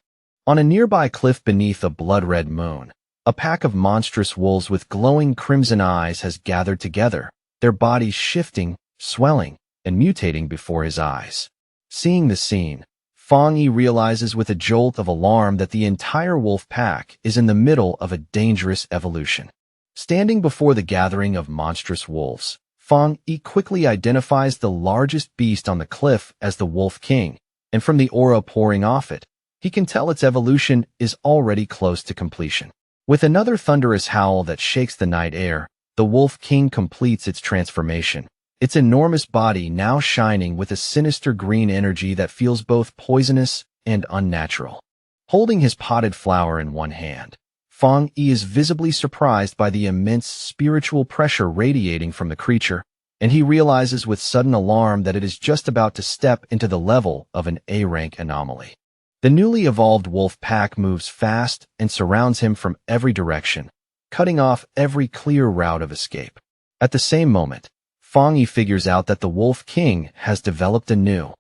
On a nearby cliff beneath a blood-red moon, a pack of monstrous wolves with glowing crimson eyes has gathered together, their bodies shifting, swelling, and mutating before his eyes. Seeing the scene, Fang Yi realizes with a jolt of alarm that the entire wolf pack is in the middle of a dangerous evolution. Standing before the gathering of monstrous wolves, Fang Yi quickly identifies the largest beast on the cliff as the Wolf King, and from the aura pouring off it, he can tell its evolution is already close to completion. With another thunderous howl that shakes the night air, the Wolf King completes its transformation, its enormous body now shining with a sinister green energy that feels both poisonous and unnatural. Holding his potted flower in one hand, Fang Yi is visibly surprised by the immense spiritual pressure radiating from the creature, and he realizes with sudden alarm that it is just about to step into the level of an A-rank anomaly. The newly evolved wolf pack moves fast and surrounds him from every direction, cutting off every clear route of escape. At the same moment, Fang Yi figures out that the Wolf King has developed a new,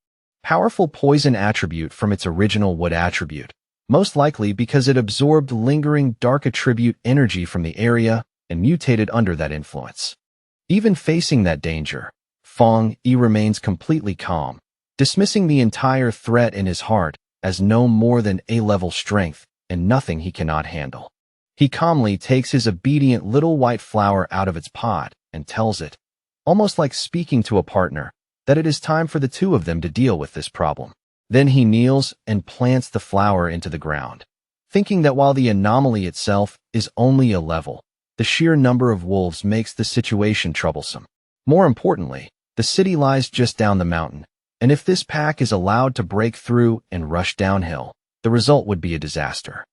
powerful poison attribute from its original wood attribute, most likely because it absorbed lingering dark attribute energy from the area and mutated under that influence. Even facing that danger, Fang Yi remains completely calm, dismissing the entire threat in his heart as no more than A-level strength and nothing he cannot handle. He calmly takes his obedient little white flower out of its pot and tells it, almost like speaking to a partner, that it is time for the two of them to deal with this problem. Then he kneels and plants the flower into the ground, thinking that while the anomaly itself is only a level, the sheer number of wolves makes the situation troublesome. More importantly, the city lies just down the mountain, and if this pack is allowed to break through and rush downhill, the result would be a disaster.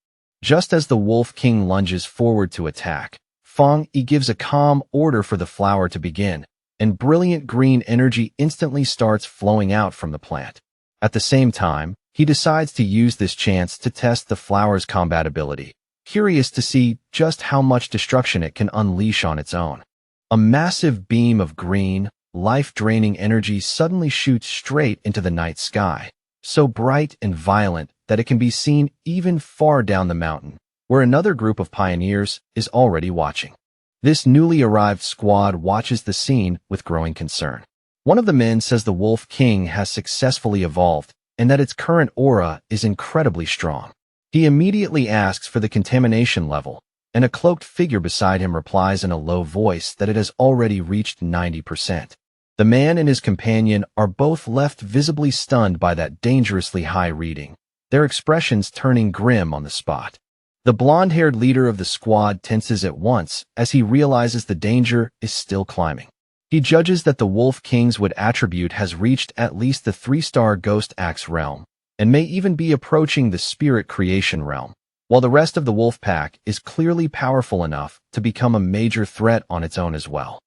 Just as the Wolf King lunges forward to attack, Fang Yi gives a calm order for the flower to begin, and brilliant green energy instantly starts flowing out from the plant. At the same time, he decides to use this chance to test the flower's compatibility, curious to see just how much destruction it can unleash on its own. A massive beam of green, life-draining energy suddenly shoots straight into the night sky, so bright and violent that it can be seen even far down the mountain, where another group of pioneers is already watching. This newly arrived squad watches the scene with growing concern. One of the men says the Wolf King has successfully evolved and that its current aura is incredibly strong. He immediately asks for the contamination level, and a cloaked figure beside him replies in a low voice that it has already reached 90%. The man and his companion are both left visibly stunned by that dangerously high reading, their expressions turning grim on the spot. The blonde-haired leader of the squad tenses at once as he realizes the danger is still climbing. He judges that the Wolf King's wood attribute has reached at least the 3-star Ghost Axe realm, and may even be approaching the Spirit Creation realm, while the rest of the Wolf Pack is clearly powerful enough to become a major threat on its own as well.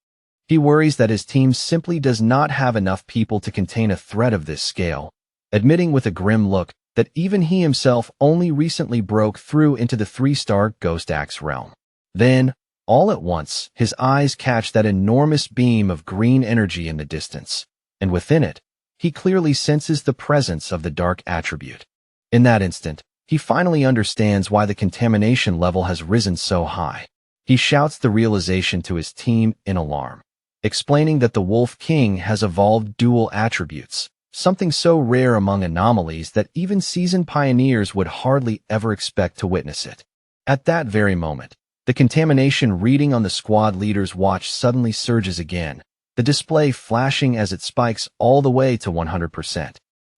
He worries that his team simply does not have enough people to contain a threat of this scale, admitting with a grim look that even he himself only recently broke through into the 3-star Ghost Axe realm. Then, all at once, his eyes catch that enormous beam of green energy in the distance, and within it, he clearly senses the presence of the dark attribute. In that instant, he finally understands why the contamination level has risen so high. He shouts the realization to his team in alarm, explaining that the Wolf King has evolved dual attributes, something so rare among anomalies that even seasoned pioneers would hardly ever expect to witness it. At that very moment, the contamination reading on the squad leader's watch suddenly surges again, the display flashing as it spikes all the way to 100%.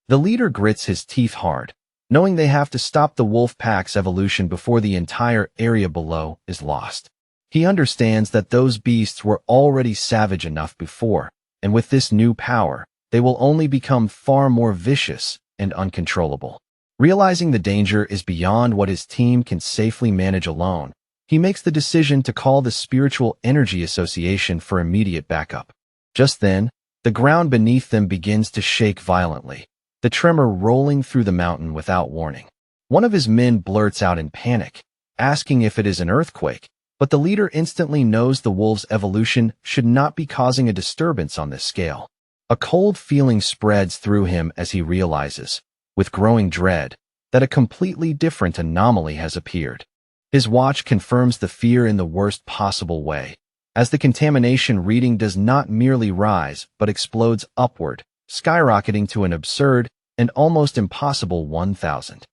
The leader grits his teeth hard, knowing they have to stop the Wolf Pack's evolution before the entire area below is lost. He understands that those beasts were already savage enough before, and with this new power, they will only become far more vicious and uncontrollable. Realizing the danger is beyond what his team can safely manage alone, he makes the decision to call the Spiritual Energy Association for immediate backup. Just then, the ground beneath them begins to shake violently, the tremor rolling through the mountain without warning. One of his men blurts out in panic, asking if it is an earthquake, but the leader instantly knows the wolf's evolution should not be causing a disturbance on this scale. A cold feeling spreads through him as he realizes, with growing dread, that a completely different anomaly has appeared. His watch confirms the fear in the worst possible way, as the contamination reading does not merely rise but explodes upward, skyrocketing to an absurd and almost impossible 1,000.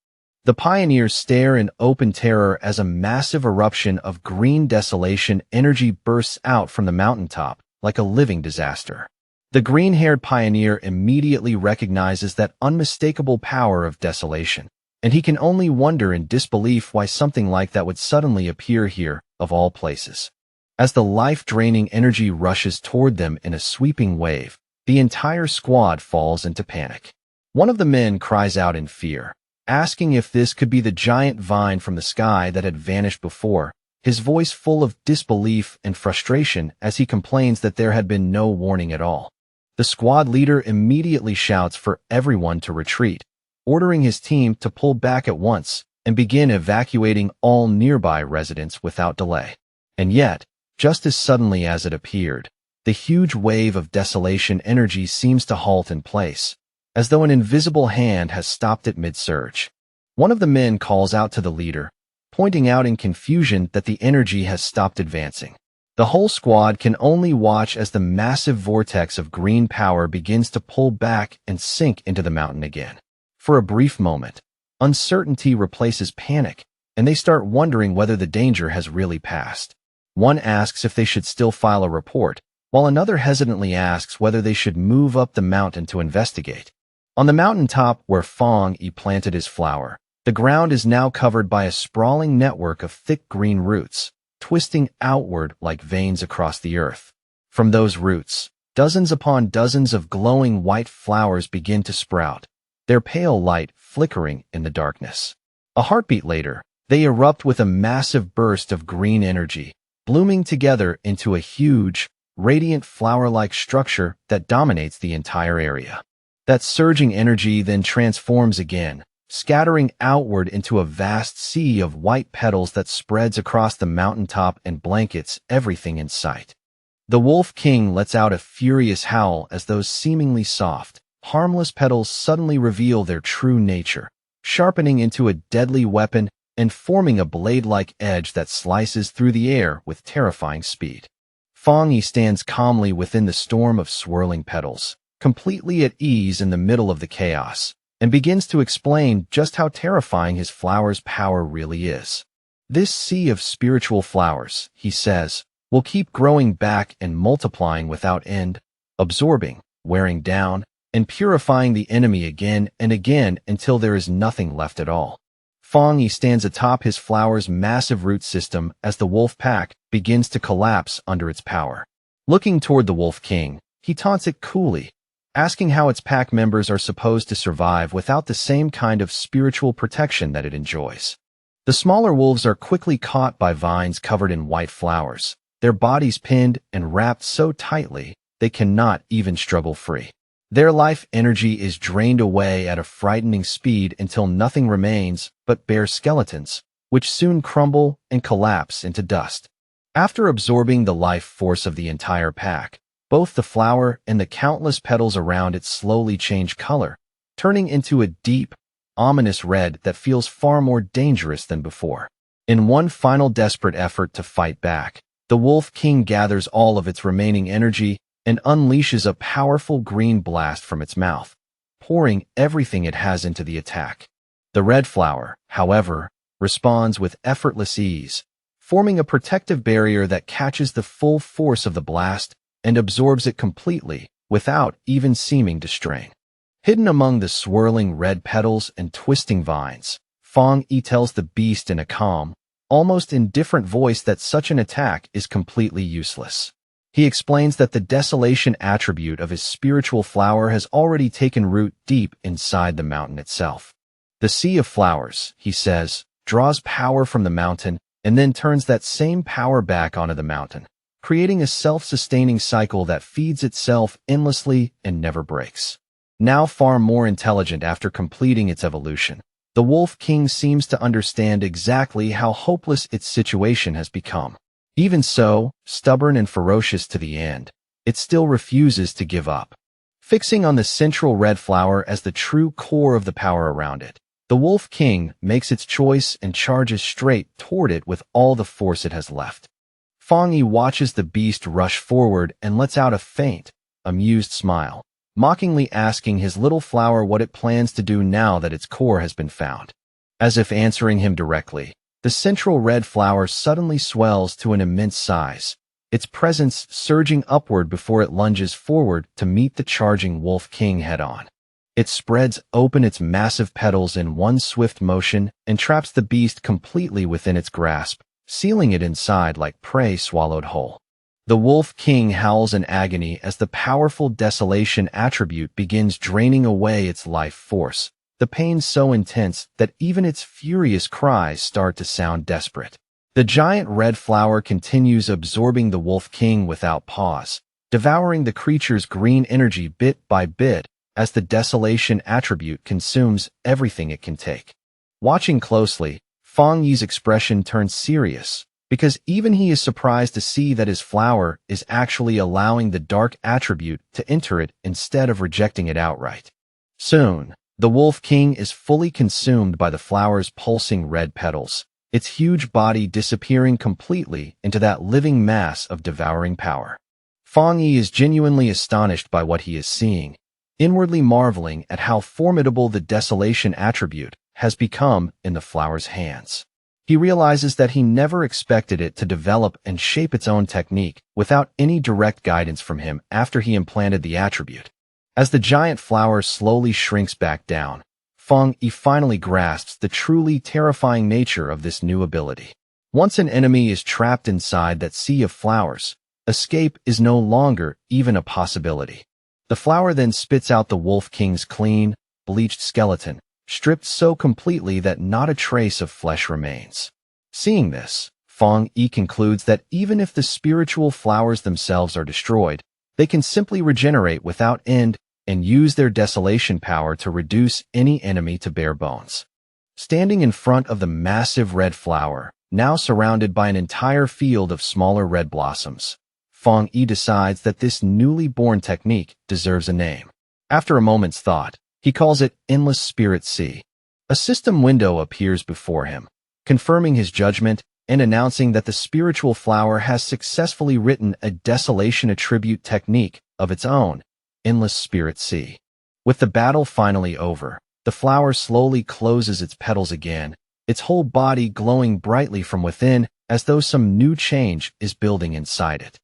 The pioneers stare in open terror as a massive eruption of green desolation energy bursts out from the mountaintop like a living disaster. The green-haired pioneer immediately recognizes that unmistakable power of desolation, and he can only wonder in disbelief why something like that would suddenly appear here, of all places. As the life-draining energy rushes toward them in a sweeping wave, the entire squad falls into panic. One of the men cries out in fear, asking if this could be the giant vine from the sky that had vanished before, his voice full of disbelief and frustration as he complains that there had been no warning at all. The squad leader immediately shouts for everyone to retreat, ordering his team to pull back at once and begin evacuating all nearby residents without delay. And yet, just as suddenly as it appeared, the huge wave of desolation energy seems to halt in place, as though an invisible hand has stopped it mid-surge. One of the men calls out to the leader, pointing out in confusion that the energy has stopped advancing. The whole squad can only watch as the massive vortex of green power begins to pull back and sink into the mountain again. For a brief moment, uncertainty replaces panic, and they start wondering whether the danger has really passed. One asks if they should still file a report, while another hesitantly asks whether they should move up the mountain to investigate. On the mountaintop where Fong Yi planted his flower, the ground is now covered by a sprawling network of thick green roots, twisting outward like veins across the earth. From those roots, dozens upon dozens of glowing white flowers begin to sprout, their pale light flickering in the darkness. A heartbeat later, they erupt with a massive burst of green energy, blooming together into a huge, radiant flower-like structure that dominates the entire area. That surging energy then transforms again, scattering outward into a vast sea of white petals that spreads across the mountaintop and blankets everything in sight. The Wolf King lets out a furious howl as those seemingly soft, harmless petals suddenly reveal their true nature, sharpening into a deadly weapon and forming a blade-like edge that slices through the air with terrifying speed. Fong Yi stands calmly within the storm of swirling petals, completely at ease in the middle of the chaos, and begins to explain just how terrifying his flower's power really is. This sea of spiritual flowers, he says, will keep growing back and multiplying without end, absorbing, wearing down, and purifying the enemy again and again until there is nothing left at all. Fong Yi stands atop his flower's massive root system as the wolf pack begins to collapse under its power. Looking toward the Wolf King, he taunts it coolly, asking how its pack members are supposed to survive without the same kind of spiritual protection that it enjoys. The smaller wolves are quickly caught by vines covered in white flowers, their bodies pinned and wrapped so tightly they cannot even struggle free. Their life energy is drained away at a frightening speed until nothing remains but bare skeletons, which soon crumble and collapse into dust. After absorbing the life force of the entire pack, both the flower and the countless petals around it slowly change color, turning into a deep, ominous red that feels far more dangerous than before. In one final desperate effort to fight back, the Wolf King gathers all of its remaining energy and unleashes a powerful green blast from its mouth, pouring everything it has into the attack. The red flower, however, responds with effortless ease, forming a protective barrier that catches the full force of the blast and absorbs it completely without even seeming to strain. Hidden among the swirling red petals and twisting vines, Fong Yi tells the beast in a calm, almost indifferent voice that such an attack is completely useless. He explains that the desolation attribute of his spiritual flower has already taken root deep inside the mountain itself. The sea of flowers, he says, draws power from the mountain and then turns that same power back onto the mountain, creating a self-sustaining cycle that feeds itself endlessly and never breaks. Now far more intelligent after completing its evolution, the Wolf King seems to understand exactly how hopeless its situation has become. Even so, stubborn and ferocious to the end, it still refuses to give up. Fixing on the central red flower as the true core of the power around it, the Wolf King makes its choice and charges straight toward it with all the force it has left. Fong Yi watches the beast rush forward and lets out a faint, amused smile, mockingly asking his little flower what it plans to do now that its core has been found. As if answering him directly, the central red flower suddenly swells to an immense size, its presence surging upward before it lunges forward to meet the charging Wolf King head-on. It spreads open its massive petals in one swift motion and traps the beast completely within its grasp, sealing it inside like prey swallowed whole. The Wolf King howls in agony as the powerful desolation attribute begins draining away its life force, the pain so intense that even its furious cries start to sound desperate. The giant red flower continues absorbing the Wolf King without pause, devouring the creature's green energy bit by bit as the desolation attribute consumes everything it can take. Watching closely, Fong Yi's expression turns serious, because even he is surprised to see that his flower is actually allowing the dark attribute to enter it instead of rejecting it outright. Soon, the Wolf King is fully consumed by the flower's pulsing red petals, its huge body disappearing completely into that living mass of devouring power. Fong Yi is genuinely astonished by what he is seeing, inwardly marveling at how formidable the desolation attribute has become in the flower's hands. He realizes that he never expected it to develop and shape its own technique without any direct guidance from him after he implanted the attribute. As the giant flower slowly shrinks back down, Fong Yi finally grasps the truly terrifying nature of this new ability. Once an enemy is trapped inside that sea of flowers, escape is no longer even a possibility. The flower then spits out the Wolf King's clean, bleached skeleton, stripped so completely that not a trace of flesh remains. Seeing this, Fong Yi concludes that even if the spiritual flowers themselves are destroyed, they can simply regenerate without end and use their desolation power to reduce any enemy to bare bones. Standing in front of the massive red flower, now surrounded by an entire field of smaller red blossoms, Fong Yi decides that this newly born technique deserves a name. After a moment's thought, he calls it Endless Spirit Sea. A system window appears before him, confirming his judgment and announcing that the spiritual flower has successfully written a desolation attribute technique of its own, Endless Spirit Sea. With the battle finally over, the flower slowly closes its petals again, its whole body glowing brightly from within as though some new change is building inside it.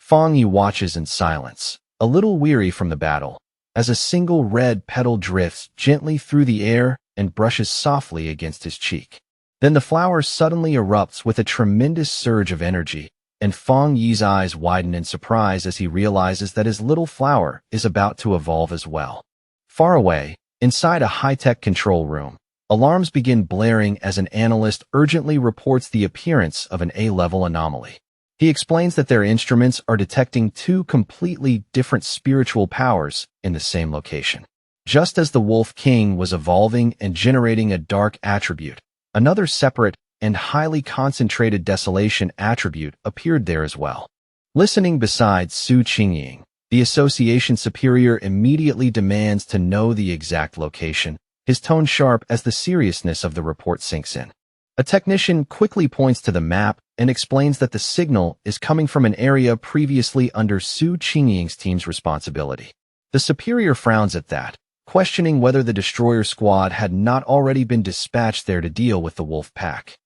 Fong Yi watches in silence, a little weary from the battle, as a single red petal drifts gently through the air and brushes softly against his cheek. Then the flower suddenly erupts with a tremendous surge of energy, and Feng Yi's eyes widen in surprise as he realizes that his little flower is about to evolve as well. Far away, inside a high-tech control room, alarms begin blaring as an analyst urgently reports the appearance of an A-level anomaly. He explains that their instruments are detecting two completely different spiritual powers in the same location. Just as the Wolf King was evolving and generating a dark attribute, another separate and highly concentrated desolation attribute appeared there as well. Listening beside Su Qingying, the association superior immediately demands to know the exact location, his tone sharp as the seriousness of the report sinks in. A technician quickly points to the map and explains that the signal is coming from an area previously under Su Qingying's team's responsibility. The superior frowns at that, questioning whether the destroyer squad had not already been dispatched there to deal with the wolf pack.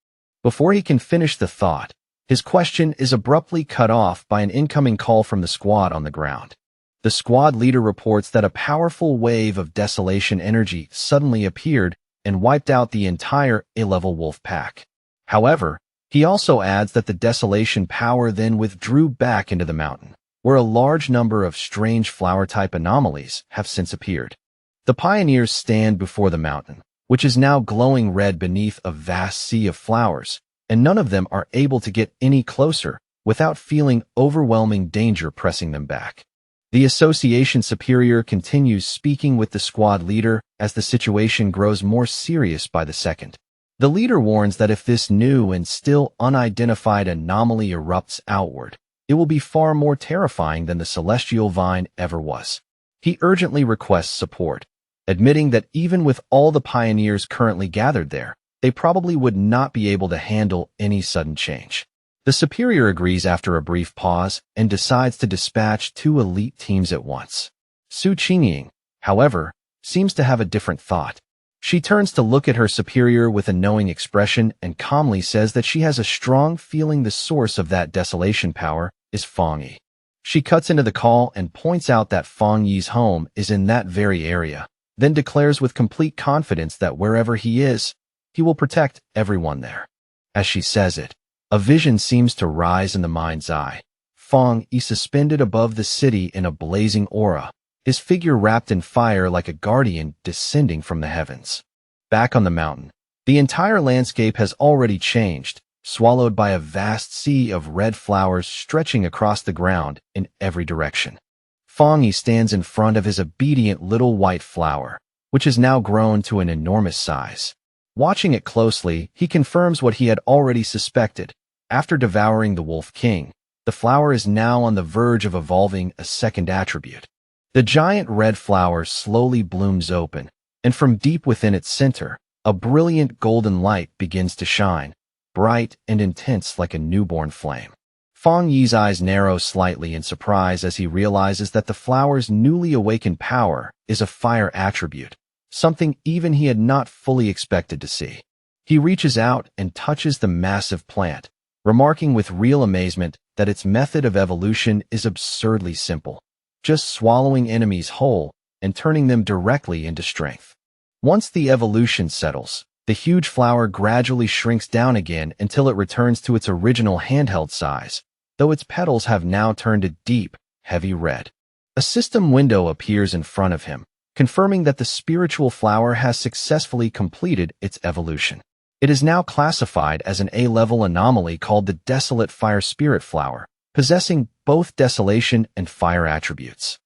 Before he can finish the thought, his question is abruptly cut off by an incoming call from the squad on the ground. The squad leader reports that a powerful wave of desolation energy suddenly appeared and wiped out the entire A-level wolf pack. However, he also adds that the desolation power then withdrew back into the mountain, where a large number of strange flower-type anomalies have since appeared. The pioneers stand before the mountain, which is now glowing red beneath a vast sea of flowers, and none of them are able to get any closer without feeling overwhelming danger pressing them back. The association superior continues speaking with the squad leader as the situation grows more serious by the second. The leader warns that if this new and still unidentified anomaly erupts outward, it will be far more terrifying than the celestial vine ever was. He urgently requests support, admitting that even with all the pioneers currently gathered there, they probably would not be able to handle any sudden change. The superior agrees after a brief pause and decides to dispatch two elite teams at once. Su Qingying, however, seems to have a different thought. She turns to look at her superior with a knowing expression and calmly says that she has a strong feeling the source of that desolation power is Feng Yi. She cuts into the call and points out that Feng Yi's home is in that very area, then declares with complete confidence that wherever he is, he will protect everyone there. As she says it, a vision seems to rise in the mind's eye. Feng Yi suspended above the city in a blazing aura, his figure wrapped in fire like a guardian descending from the heavens. Back on the mountain, the entire landscape has already changed, swallowed by a vast sea of red flowers stretching across the ground in every direction. Feng Yi stands in front of his obedient little white flower, which has now grown to an enormous size. Watching it closely, he confirms what he had already suspected. After devouring the Wolf King, the flower is now on the verge of evolving a second attribute. The giant red flower slowly blooms open, and from deep within its center, a brilliant golden light begins to shine, bright and intense like a newborn flame. Feng Yi's eyes narrow slightly in surprise as he realizes that the flower's newly awakened power is a fire attribute, something even he had not fully expected to see. He reaches out and touches the massive plant, remarking with real amazement that its method of evolution is absurdly simple, just swallowing enemies whole and turning them directly into strength. Once the evolution settles, the huge flower gradually shrinks down again until it returns to its original handheld size, though its petals have now turned a deep, heavy red. A system window appears in front of him, confirming that the spiritual flower has successfully completed its evolution. It is now classified as an A-level anomaly called the Desolate Fire Spirit Flower, possessing both desolation and fire attributes.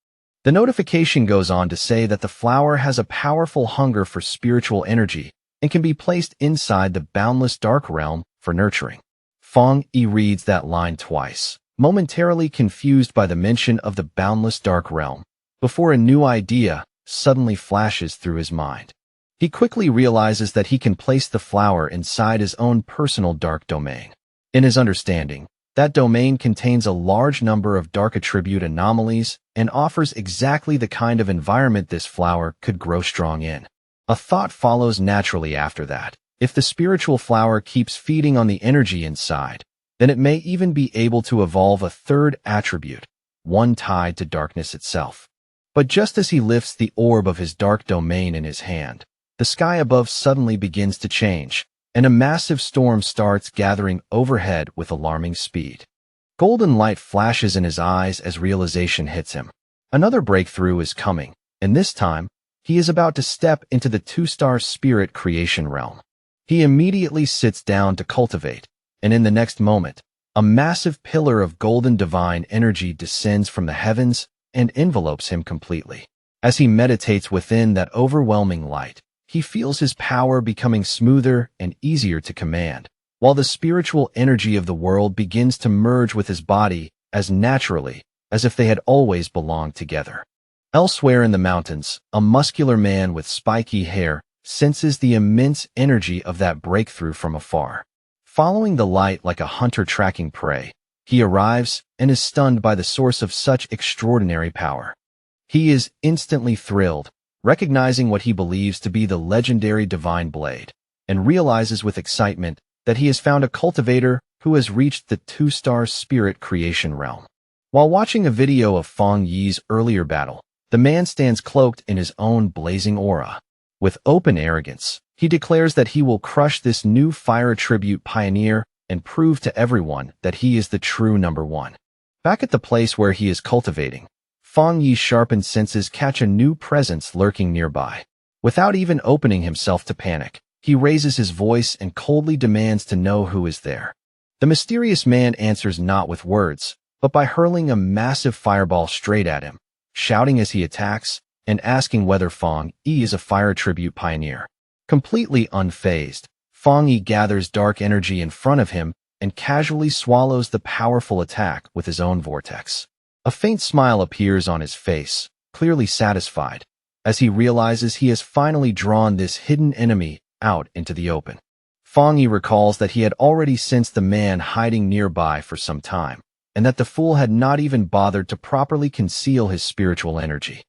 The notification goes on to say that the flower has a powerful hunger for spiritual energy and can be placed inside the boundless dark realm for nurturing. Feng Yi reads that line twice, momentarily confused by the mention of the boundless dark realm, before a new idea suddenly flashes through his mind. He quickly realizes that he can place the flower inside his own personal dark domain. In his understanding, that domain contains a large number of dark attribute anomalies and offers exactly the kind of environment this flower could grow strong in. A thought follows naturally after that. If the spiritual flower keeps feeding on the energy inside, then it may even be able to evolve a third attribute, one tied to darkness itself. But just as he lifts the orb of his dark domain in his hand, the sky above suddenly begins to change, and a massive storm starts gathering overhead with alarming speed. Golden light flashes in his eyes as realization hits him. Another breakthrough is coming, and this time, he is about to step into the two-star spirit creation realm. He immediately sits down to cultivate, and in the next moment, a massive pillar of golden divine energy descends from the heavens and envelopes him completely. As he meditates within that overwhelming light, he feels his power becoming smoother and easier to command, while the spiritual energy of the world begins to merge with his body as naturally as if they had always belonged together. Elsewhere in the mountains, a muscular man with spiky hair senses the immense energy of that breakthrough from afar. Following the light like a hunter tracking prey, he arrives and is stunned by the source of such extraordinary power. He is instantly thrilled, recognizing what he believes to be the legendary divine blade, and realizes with excitement that he has found a cultivator who has reached the two-star spirit creation realm. While watching a video of Feng Yi's earlier battle, the man stands cloaked in his own blazing aura. With open arrogance, he declares that he will crush this new fire tribute pioneer and prove to everyone that he is the true number one. Back at the place where he is cultivating, Feng Yi's sharpened senses catch a new presence lurking nearby. Without even opening himself to panic, he raises his voice and coldly demands to know who is there. The mysterious man answers not with words, but by hurling a massive fireball straight at him, shouting as he attacks, and asking whether Feng Yi is a fire tribute pioneer. Completely unfazed, Feng Yi gathers dark energy in front of him and casually swallows the powerful attack with his own vortex. A faint smile appears on his face, clearly satisfied, as he realizes he has finally drawn this hidden enemy out into the open. Feng Yi recalls that he had already sensed the man hiding nearby for some time, and that the fool had not even bothered to properly conceal his spiritual energy.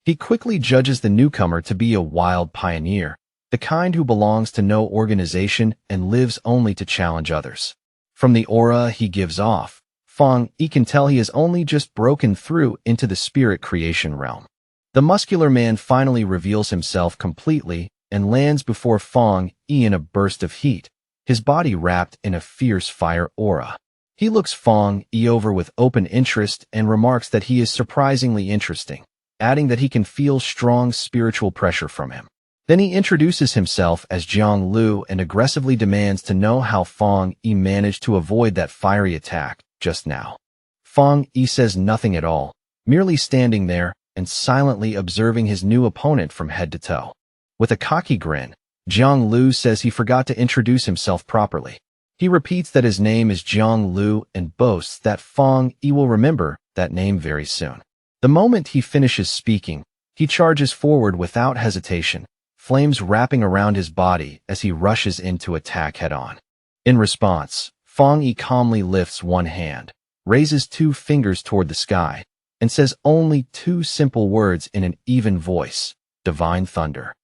He quickly judges the newcomer to be a wild pioneer, the kind who belongs to no organization and lives only to challenge others. From the aura he gives off, Feng Yi can tell he has only just broken through into the spirit creation realm. The muscular man finally reveals himself completely and lands before Feng Yi in a burst of heat, his body wrapped in a fierce fire aura. He looks Feng Yi over with open interest and remarks that he is surprisingly interesting, adding that he can feel strong spiritual pressure from him. Then he introduces himself as Jiang Lu and aggressively demands to know how Feng Yi managed to avoid that fiery attack just now. Feng Yi says nothing at all, merely standing there and silently observing his new opponent from head to toe. With a cocky grin, Jiang Lu says he forgot to introduce himself properly. He repeats that his name is Jiang Lu and boasts that Feng Yi will remember that name very soon. The moment he finishes speaking, he charges forward without hesitation, flames wrapping around his body as he rushes in to attack head-on. In response, Feng Yi calmly lifts one hand, raises two fingers toward the sky, and says only two simple words in an even voice: divine thunder.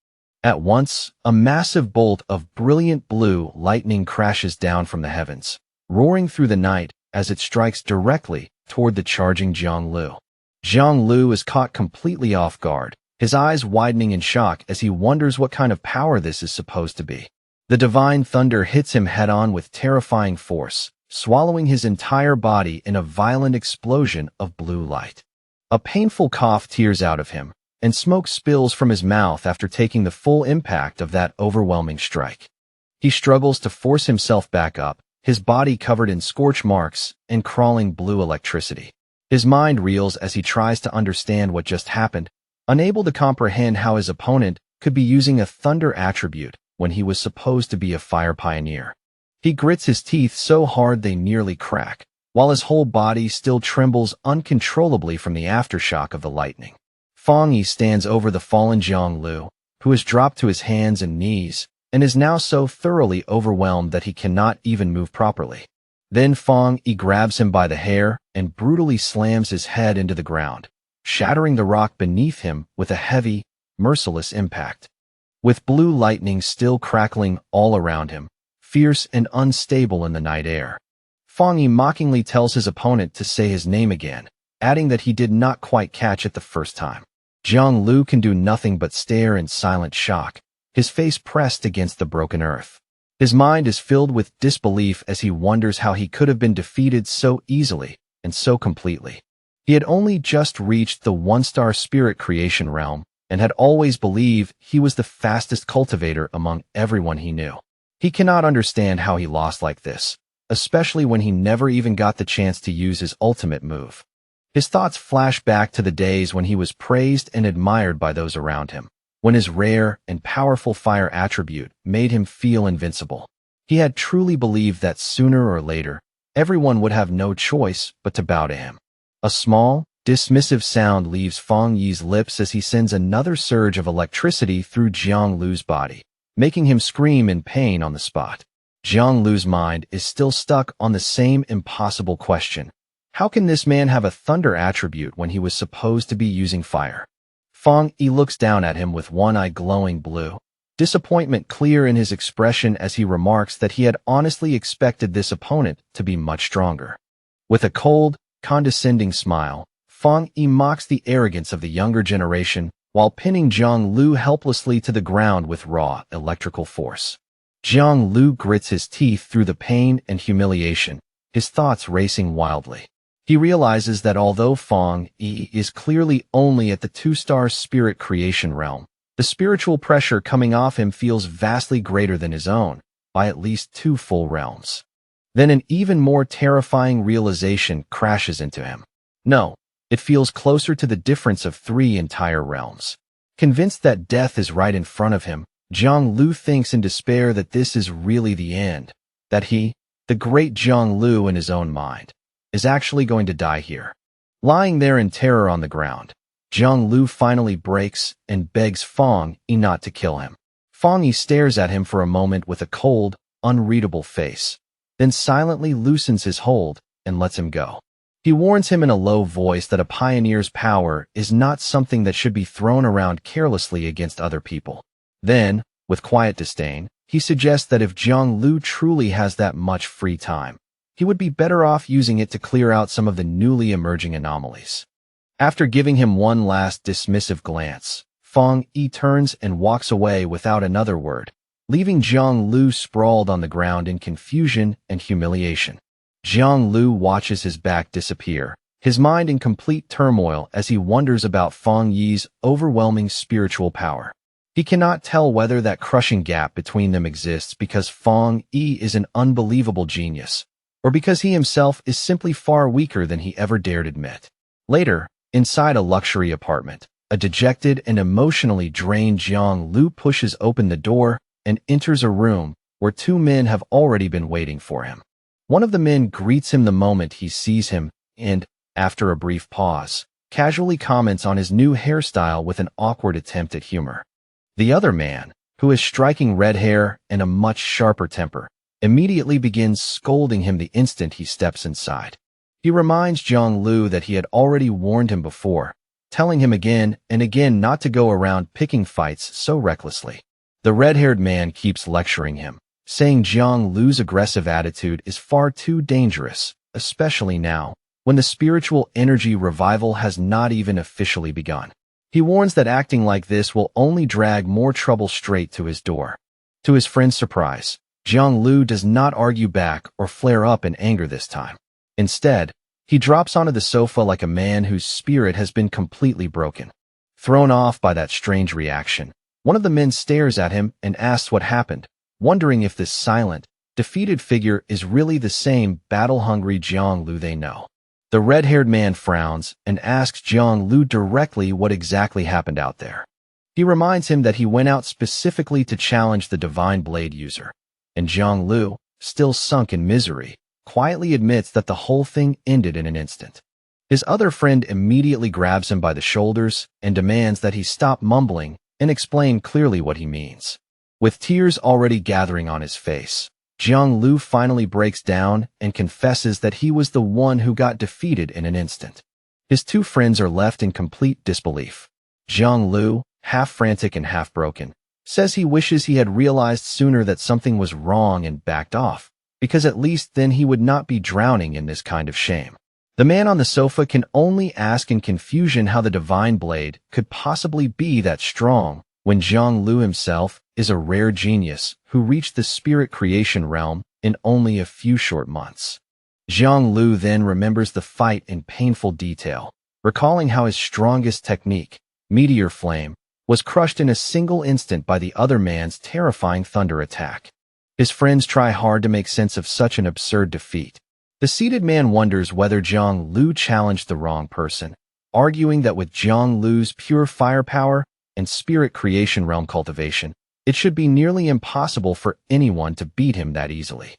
At once, a massive bolt of brilliant blue lightning crashes down from the heavens, roaring through the night as it strikes directly toward the charging Jiang Lu. Jiang Lu is caught completely off guard, his eyes widening in shock as he wonders what kind of power this is supposed to be. The divine thunder hits him head-on with terrifying force, swallowing his entire body in a violent explosion of blue light. A painful cough tears out of him, and smoke spills from his mouth after taking the full impact of that overwhelming strike. He struggles to force himself back up, his body covered in scorch marks and crawling blue electricity. His mind reels as he tries to understand what just happened, unable to comprehend how his opponent could be using a thunder attribute when he was supposed to be a fire pioneer. He grits his teeth so hard they nearly crack, while his whole body still trembles uncontrollably from the aftershock of the lightning. Feng Yi stands over the fallen Jiang Lu, who has dropped to his hands and knees, and is now so thoroughly overwhelmed that he cannot even move properly. Then Feng Yi grabs him by the hair and brutally slams his head into the ground, shattering the rock beneath him with a heavy, merciless impact. With blue lightning still crackling all around him, fierce and unstable in the night air, Feng Yi mockingly tells his opponent to say his name again, adding that he did not quite catch it the first time. Jiang Lu can do nothing but stare in silent shock, his face pressed against the broken earth. His mind is filled with disbelief as he wonders how he could have been defeated so easily and so completely. He had only just reached the one-star spirit creation realm and had always believed he was the fastest cultivator among everyone he knew. He cannot understand how he lost like this, especially when he never even got the chance to use his ultimate move. His thoughts flash back to the days when he was praised and admired by those around him, when his rare and powerful fire attribute made him feel invincible. He had truly believed that sooner or later, everyone would have no choice but to bow to him. A small, dismissive sound leaves Feng Yi's lips as he sends another surge of electricity through Jiang Lu's body, making him scream in pain on the spot. Jiang Lu's mind is still stuck on the same impossible question. How can this man have a thunder attribute when he was supposed to be using fire? Feng Yi looks down at him with one eye glowing blue, disappointment clear in his expression as he remarks that he had honestly expected this opponent to be much stronger. With a cold, condescending smile, Feng Yi mocks the arrogance of the younger generation while pinning Jiang Lu helplessly to the ground with raw, electrical force. Jiang Lu grits his teeth through the pain and humiliation, his thoughts racing wildly. He realizes that although Feng Yi is clearly only at the two-star spirit creation realm, the spiritual pressure coming off him feels vastly greater than his own, by at least 2 full realms. Then an even more terrifying realization crashes into him. No, it feels closer to the difference of 3 entire realms. Convinced that death is right in front of him, Jiang Lu thinks in despair that this is really the end, that he, the great Jiang Lu in his own mind, is actually going to die here. Lying there in terror on the ground, Jiang Lu finally breaks and begs Feng Yi not to kill him. Feng Yi stares at him for a moment with a cold, unreadable face, then silently loosens his hold and lets him go. He warns him in a low voice that a pioneer's power is not something that should be thrown around carelessly against other people. Then, with quiet disdain, he suggests that if Jiang Lu truly has that much free time, he would be better off using it to clear out some of the newly emerging anomalies. After giving him one last dismissive glance, Feng Yi turns and walks away without another word, leaving Jiang Lu sprawled on the ground in confusion and humiliation. Jiang Lu watches his back disappear, his mind in complete turmoil as he wonders about Feng Yi's overwhelming spiritual power. He cannot tell whether that crushing gap between them exists because Feng Yi is an unbelievable genius, or because he himself is simply far weaker than he ever dared admit. Later, inside a luxury apartment, a dejected and emotionally drained Jiang Lu pushes open the door and enters a room where 2 men have already been waiting for him. One of the men greets him the moment he sees him and, after a brief pause, casually comments on his new hairstyle with an awkward attempt at humor. The other man, who has striking red hair and a much sharper temper, immediately begins scolding him the instant he steps inside. He reminds Jiang Lu that he had already warned him before, telling him again and again not to go around picking fights so recklessly. The red-haired man keeps lecturing him, saying Jiang Lu's aggressive attitude is far too dangerous, especially now, when the spiritual energy revival has not even officially begun. He warns that acting like this will only drag more trouble straight to his door. To his friend's surprise, Jiang Lu does not argue back or flare up in anger this time. Instead, he drops onto the sofa like a man whose spirit has been completely broken. Thrown off by that strange reaction, one of the men stares at him and asks what happened, wondering if this silent, defeated figure is really the same battle-hungry Jiang Lu they know. The red-haired man frowns and asks Jiang Lu directly what exactly happened out there. He reminds him that he went out specifically to challenge the Divine Blade user, and Jiang Lu, still sunk in misery, quietly admits that the whole thing ended in an instant. His other friend immediately grabs him by the shoulders and demands that he stop mumbling and explain clearly what he means. With tears already gathering on his face, Jiang Lu finally breaks down and confesses that he was the one who got defeated in an instant. His 2 friends are left in complete disbelief. Jiang Lu, half frantic and half broken, says he wishes he had realized sooner that something was wrong and backed off, because at least then he would not be drowning in this kind of shame. The man on the sofa can only ask in confusion how the Divine Blade could possibly be that strong when Jiang Lu himself is a rare genius who reached the spirit creation realm in only a few short months. Zhang Lu then remembers the fight in painful detail, recalling how his strongest technique, Meteor Flame, was crushed in a single instant by the other man's terrifying thunder attack. His friends try hard to make sense of such an absurd defeat. The seated man wonders whether Zhang Lu challenged the wrong person, arguing that with Zhang Lu's pure firepower and spirit creation realm cultivation, it should be nearly impossible for anyone to beat him that easily.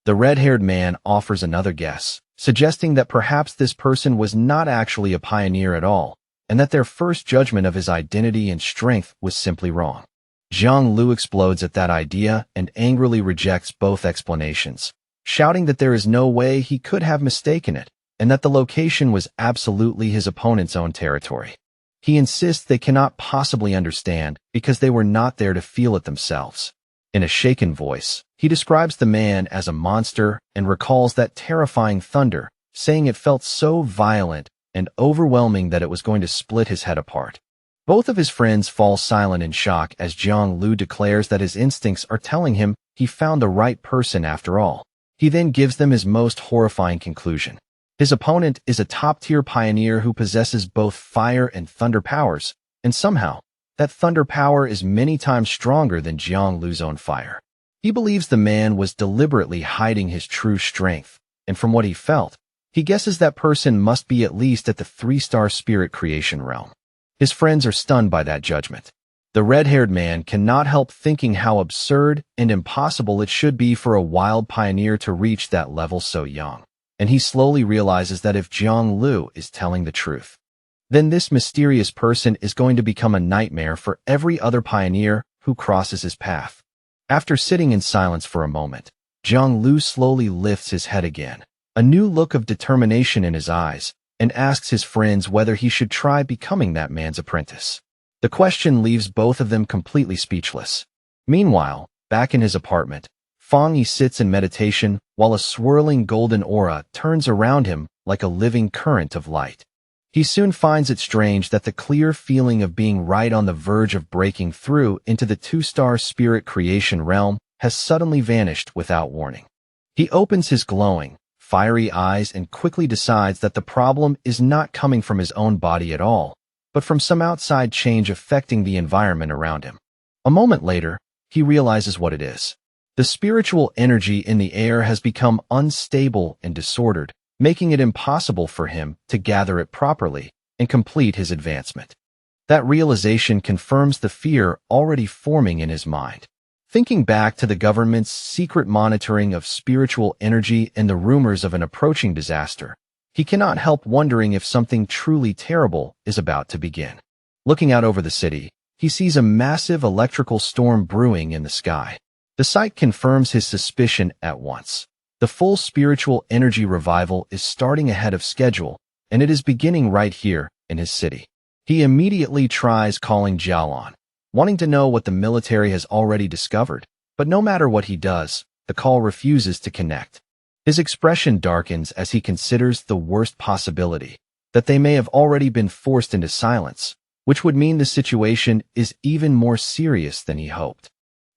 The red-haired man offers another guess, suggesting that perhaps this person was not actually a pioneer at all, and that their first judgment of his identity and strength was simply wrong. Zhang Lu explodes at that idea and angrily rejects both explanations, shouting that there is no way he could have mistaken it, and that the location was absolutely his opponent's own territory. He insists they cannot possibly understand because they were not there to feel it themselves. In a shaken voice, he describes the man as a monster and recalls that terrifying thunder, saying it felt so violent and overwhelming that it was going to split his head apart. Both of his friends fall silent in shock as Zhang Lu declares that his instincts are telling him he found the right person after all. He then gives them his most horrifying conclusion. His opponent is a top-tier pioneer who possesses both fire and thunder powers, and somehow, that thunder power is many times stronger than Zhang Lu's own fire. He believes the man was deliberately hiding his true strength, and from what he felt, he guesses that person must be at least at the 3-star spirit creation realm. His friends are stunned by that judgment. The red-haired man cannot help thinking how absurd and impossible it should be for a wild pioneer to reach that level so young, and he slowly realizes that if Zhang Lu is telling the truth, then this mysterious person is going to become a nightmare for every other pioneer who crosses his path. After sitting in silence for a moment, Zhang Lu slowly lifts his head again, a new look of determination in his eyes, and asks his friends whether he should try becoming that man's apprentice. The question leaves both of them completely speechless. Meanwhile, back in his apartment, Fang Yi sits in meditation while a swirling golden aura turns around him like a living current of light. He soon finds it strange that the clear feeling of being right on the verge of breaking through into the 2-star spirit creation realm has suddenly vanished without warning. He opens his glowing, fiery eyes and quickly decides that the problem is not coming from his own body at all, but from some outside change affecting the environment around him. A moment later, he realizes what it is. The spiritual energy in the air has become unstable and disordered, making it impossible for him to gather it properly and complete his advancement. That realization confirms the fear already forming in his mind. Thinking back to the government's secret monitoring of spiritual energy and the rumors of an approaching disaster, he cannot help wondering if something truly terrible is about to begin. Looking out over the city, he sees a massive electrical storm brewing in the sky. The sight confirms his suspicion at once. The full spiritual energy revival is starting ahead of schedule, and it is beginning right here in his city. He immediately tries calling Jialan, wanting to know what the military has already discovered, but no matter what he does, the call refuses to connect. His expression darkens as he considers the worst possibility, that they may have already been forced into silence, which would mean the situation is even more serious than he hoped.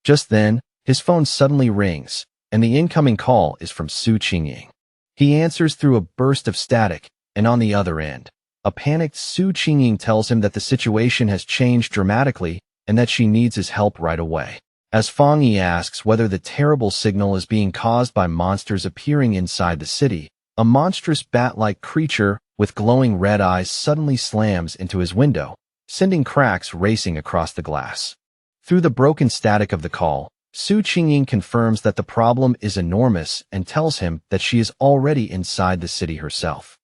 Just then, his phone suddenly rings, and the incoming call is from Su Qingying. He answers through a burst of static, and on the other end, a panicked Su Qingying tells him that the situation has changed dramatically and that she needs his help right away. As Fang Yi asks whether the terrible signal is being caused by monsters appearing inside the city, a monstrous bat-like creature with glowing red eyes suddenly slams into his window, sending cracks racing across the glass. Through the broken static of the call, Su Qingying confirms that the problem is enormous and tells him that she is already inside the city herself.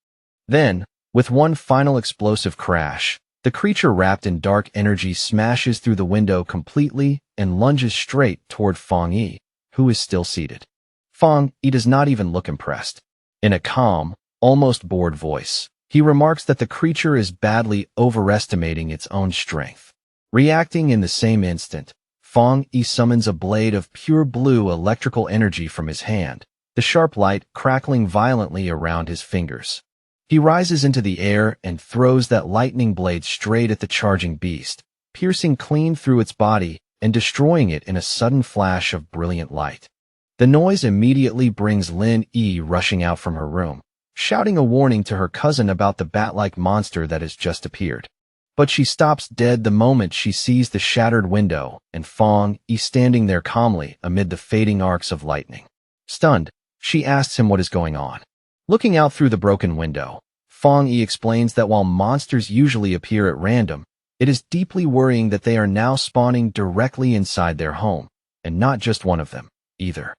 Then, with one final explosive crash, the creature wrapped in dark energy smashes through the window completely and lunges straight toward Fang Yi, who is still seated. Fang Yi does not even look impressed. In a calm, almost bored voice, he remarks that the creature is badly overestimating its own strength. Reacting in the same instant, Fang Yi summons a blade of pure blue electrical energy from his hand, the sharp light crackling violently around his fingers. He rises into the air and throws that lightning blade straight at the charging beast, piercing clean through its body and destroying it in a sudden flash of brilliant light. The noise immediately brings Lin Yi rushing out from her room, shouting a warning to her cousin about the bat-like monster that has just appeared. But she stops dead the moment she sees the shattered window and Fong Yi standing there calmly amid the fading arcs of lightning. Stunned, she asks him what is going on. Looking out through the broken window, Fong Yi explains that while monsters usually appear at random, it is deeply worrying that they are now spawning directly inside their home, and not just one of them, either.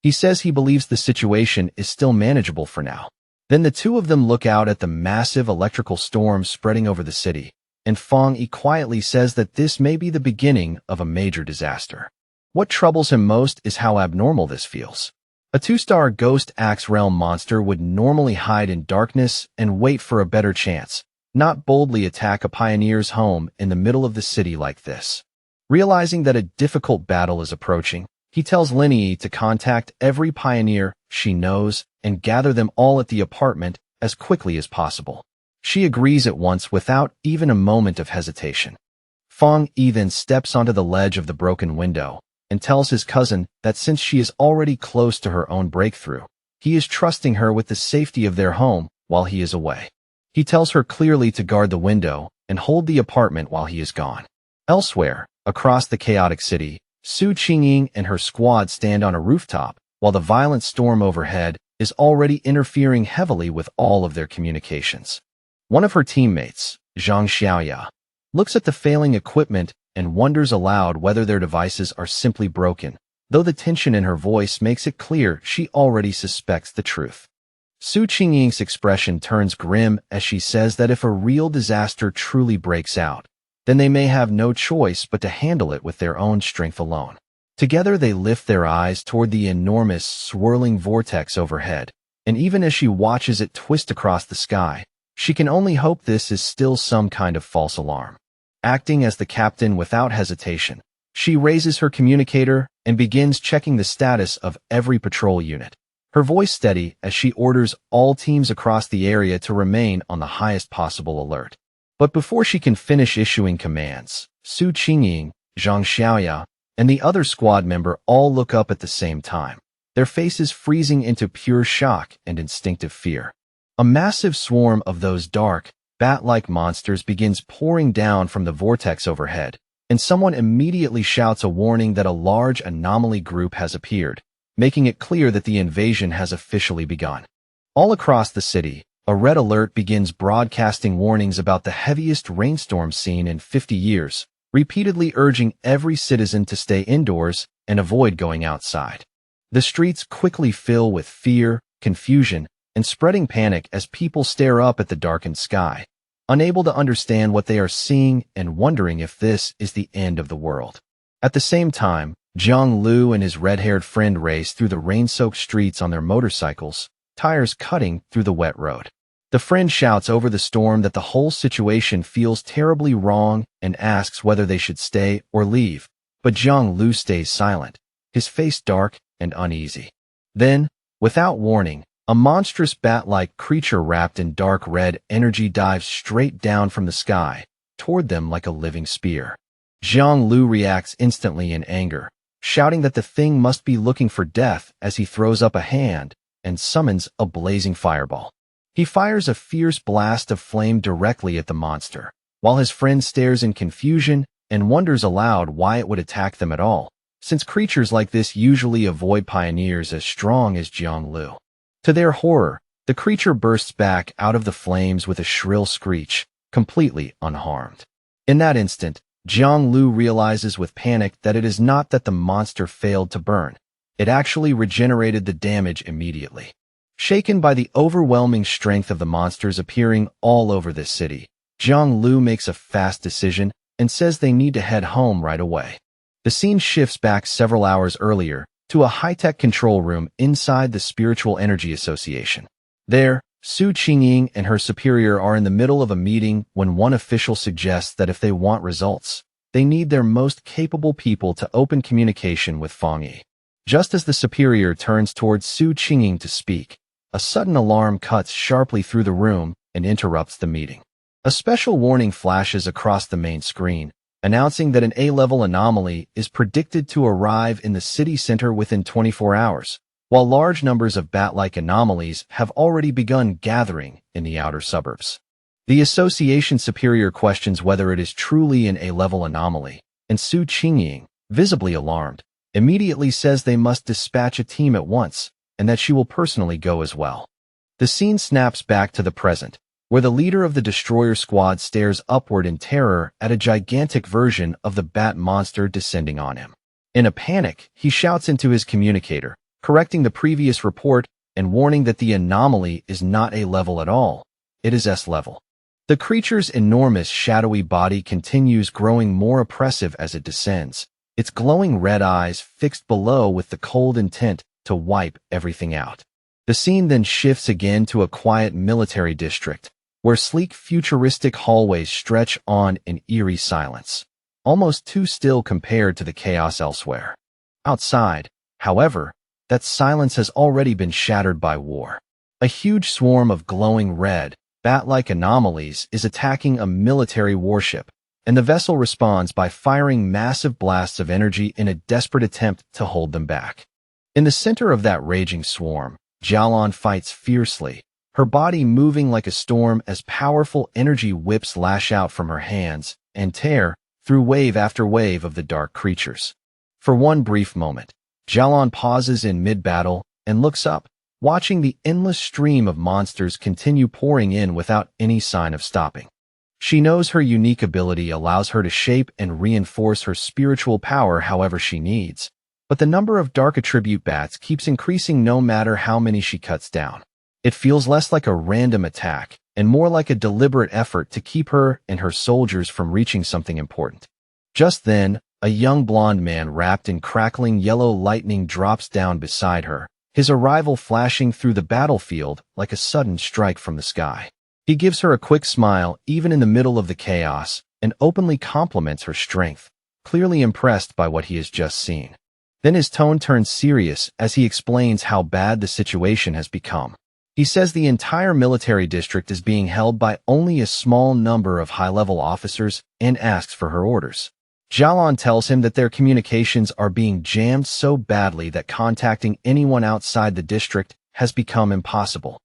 He says he believes the situation is still manageable for now. Then the two of them look out at the massive electrical storm spreading over the city, and Fong Yi quietly says that this may be the beginning of a major disaster. What troubles him most is how abnormal this feels. A 2-star Ghost Axe Realm monster would normally hide in darkness and wait for a better chance, not boldly attack a pioneer's home in the middle of the city like this. Realizing that a difficult battle is approaching, he tells Lin Yi to contact every pioneer she knows and gather them all at the apartment as quickly as possible. She agrees at once without even a moment of hesitation. Fong Yi then steps onto the ledge of the broken window and tells his cousin that since she is already close to her own breakthrough, he is trusting her with the safety of their home while he is away. He tells her clearly to guard the window and hold the apartment while he is gone. Elsewhere, across the chaotic city, Su Qingying and her squad stand on a rooftop, while the violent storm overhead is already interfering heavily with all of their communications. One of her teammates, Zhang Xiaoya, looks at the failing equipment and wonders aloud whether their devices are simply broken, though the tension in her voice makes it clear she already suspects the truth. Su Qingying's expression turns grim as she says that if a real disaster truly breaks out, then they may have no choice but to handle it with their own strength alone. Together they lift their eyes toward the enormous, swirling vortex overhead, and even as she watches it twist across the sky, she can only hope this is still some kind of false alarm. Acting as the captain without hesitation, she raises her communicator and begins checking the status of every patrol unit. Her voice steady as she orders all teams across the area to remain on the highest possible alert. But before she can finish issuing commands, Su Qingying, Zhang Xiaoya, and the other squad member all look up at the same time, their faces freezing into pure shock and instinctive fear. A massive swarm of those dark, bat-like monsters begins pouring down from the vortex overhead, and someone immediately shouts a warning that a large anomaly group has appeared, making it clear that the invasion has officially begun. All across the city, a red alert begins broadcasting warnings about the heaviest rainstorm seen in 50 years, repeatedly urging every citizen to stay indoors and avoid going outside. The streets quickly fill with fear, confusion, and spreading panic as people stare up at the darkened sky, unable to understand what they are seeing and wondering if this is the end of the world. At the same time, Jiang Lu and his red-haired friend race through the rain-soaked streets on their motorcycles, tires cutting through the wet road. The friend shouts over the storm that the whole situation feels terribly wrong and asks whether they should stay or leave, but Jiang Lu stays silent, his face dark and uneasy. Then, without warning, a monstrous bat-like creature wrapped in dark red energy dives straight down from the sky, toward them like a living spear. Jiang Lu reacts instantly in anger, shouting that the thing must be looking for death as he throws up a hand and summons a blazing fireball. He fires a fierce blast of flame directly at the monster, while his friend stares in confusion and wonders aloud why it would attack them at all, since creatures like this usually avoid pioneers as strong as Jiang Lu. To their horror, the creature bursts back out of the flames with a shrill screech, completely unharmed. In that instant, Jiang Lu realizes with panic that it is not that the monster failed to burn. It actually regenerated the damage immediately. Shaken by the overwhelming strength of the monsters appearing all over this city, Jiang Lu makes a fast decision and says they need to head home right away. The scene shifts back several hours earlier to a high-tech control room inside the Spiritual Energy Association. There, Su Qingying and her superior are in the middle of a meeting when one official suggests that if they want results, they need their most capable people to open communication with Fong Yi. Just as the superior turns towards Su Qingying to speak, a sudden alarm cuts sharply through the room and interrupts the meeting. A special warning flashes across the main screen, announcing that an A-level anomaly is predicted to arrive in the city center within 24 hours, while large numbers of bat-like anomalies have already begun gathering in the outer suburbs. The association superior questions whether it is truly an A-level anomaly, and Su Qingying, visibly alarmed, immediately says they must dispatch a team at once, and that she will personally go as well. The scene snaps back to the present, where the leader of the destroyer squad stares upward in terror at a gigantic version of the bat monster descending on him. In a panic, he shouts into his communicator, correcting the previous report and warning that the anomaly is not A-level at all, it is S-level. The creature's enormous shadowy body continues growing more oppressive as it descends, its glowing red eyes fixed below with the cold intent to wipe everything out. The scene then shifts again to a quiet military district, where sleek futuristic hallways stretch on in eerie silence, almost too still compared to the chaos elsewhere. Outside, however, that silence has already been shattered by war. A huge swarm of glowing red, bat-like anomalies is attacking a military warship, and the vessel responds by firing massive blasts of energy in a desperate attempt to hold them back. In the center of that raging swarm, Jialan fights fiercely, her body moving like a storm as powerful energy whips lash out from her hands and tear through wave after wave of the dark creatures. For one brief moment, Jialan pauses in mid-battle and looks up, watching the endless stream of monsters continue pouring in without any sign of stopping. She knows her unique ability allows her to shape and reinforce her spiritual power however she needs, but the number of dark attribute bats keeps increasing no matter how many she cuts down. It feels less like a random attack and more like a deliberate effort to keep her and her soldiers from reaching something important. Just then, a young blonde man wrapped in crackling yellow lightning drops down beside her, his arrival flashing through the battlefield like a sudden strike from the sky. He gives her a quick smile even in the middle of the chaos and openly compliments her strength, clearly impressed by what he has just seen. Then his tone turns serious as he explains how bad the situation has become. He says the entire military district is being held by only a small number of high-level officers and asks for her orders. Jialan tells him that their communications are being jammed so badly that contacting anyone outside the district has become impossible.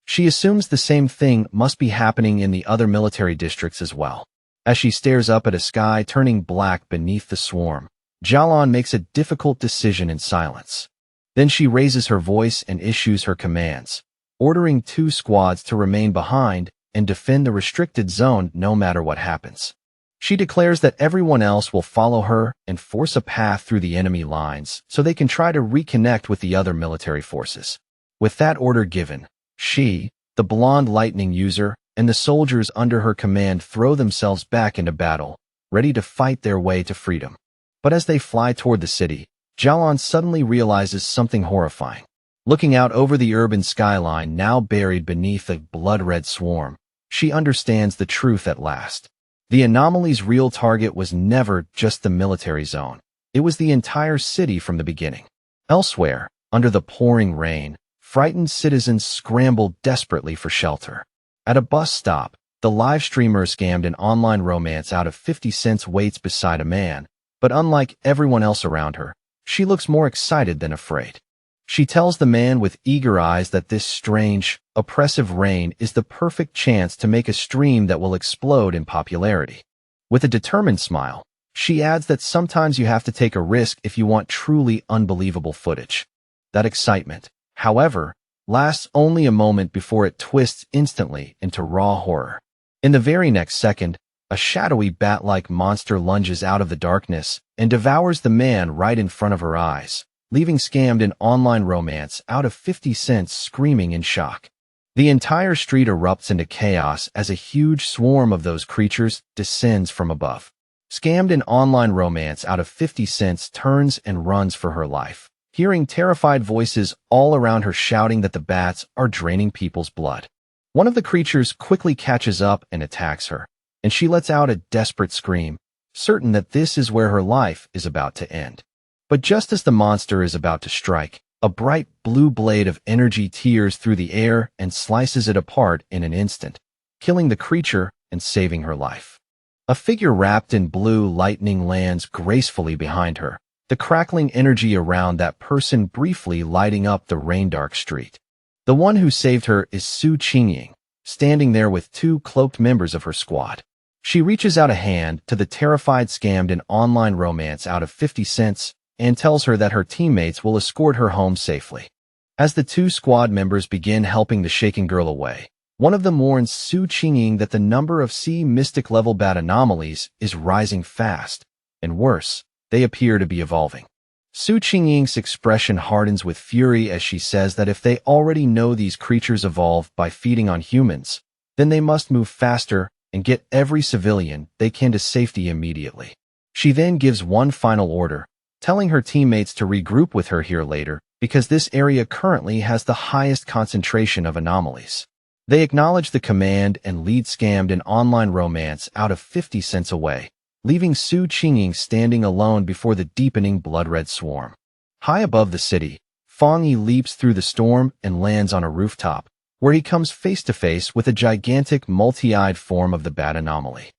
She assumes the same thing must be happening in the other military districts as well. As she stares up at a sky turning black beneath the swarm, Jialan makes a difficult decision in silence. Then she raises her voice and issues her commands, ordering 2 squads to remain behind and defend the restricted zone no matter what happens. She declares that everyone else will follow her and force a path through the enemy lines so they can try to reconnect with the other military forces. With that order given, she, the blonde lightning user, and the soldiers under her command throw themselves back into battle, ready to fight their way to freedom. But as they fly toward the city, Jialan suddenly realizes something horrifying. Looking out over the urban skyline now buried beneath a blood-red swarm, she understands the truth at last. The anomaly's real target was never just the military zone. It was the entire city from the beginning. Elsewhere, under the pouring rain, frightened citizens scrambled desperately for shelter. At a bus stop, the live streamer scammed an online romance out of 50 cents waits beside a man, but unlike everyone else around her, she looks more excited than afraid. She tells the man with eager eyes that this strange, oppressive rain is the perfect chance to make a stream that will explode in popularity. With a determined smile, she adds that sometimes you have to take a risk if you want truly unbelievable footage. That excitement, however, lasts only a moment before it twists instantly into raw horror. In the very next second, a shadowy bat-like monster lunges out of the darkness and devours the man right in front of her eyes, leaving scammed an online romance out of 50 cents screaming in shock. The entire street erupts into chaos as a huge swarm of those creatures descends from above. Scammed an online romance out of 50 cents turns and runs for her life, hearing terrified voices all around her shouting that the bats are draining people's blood. One of the creatures quickly catches up and attacks her, and she lets out a desperate scream, certain that this is where her life is about to end. But just as the monster is about to strike, a bright blue blade of energy tears through the air and slices it apart in an instant, killing the creature and saving her life. A figure wrapped in blue lightning lands gracefully behind her, the crackling energy around that person briefly lighting up the rain-dark street. The one who saved her is Su Qingying, standing there with two cloaked members of her squad. She reaches out a hand to the terrified scammed in online romance out of 50 cents and tells her that her teammates will escort her home safely. As the two squad members begin helping the shaken girl away, one of them warns Su Qingying that the number of sea mystic level bat anomalies is rising fast, and worse, they appear to be evolving. Su Qingying's expression hardens with fury as she says that if they already know these creatures evolve by feeding on humans, then they must move faster and get every civilian they can to safety immediately. She then gives one final order, telling her teammates to regroup with her here later because this area currently has the highest concentration of anomalies. They acknowledge the command and lead scammed in online romance out of 50 cents away, leaving Su Qingying standing alone before the deepening blood-red swarm. High above the city, Fang Yi leaps through the storm and lands on a rooftop, where he comes face-to-face with a gigantic multi-eyed form of the bat anomaly.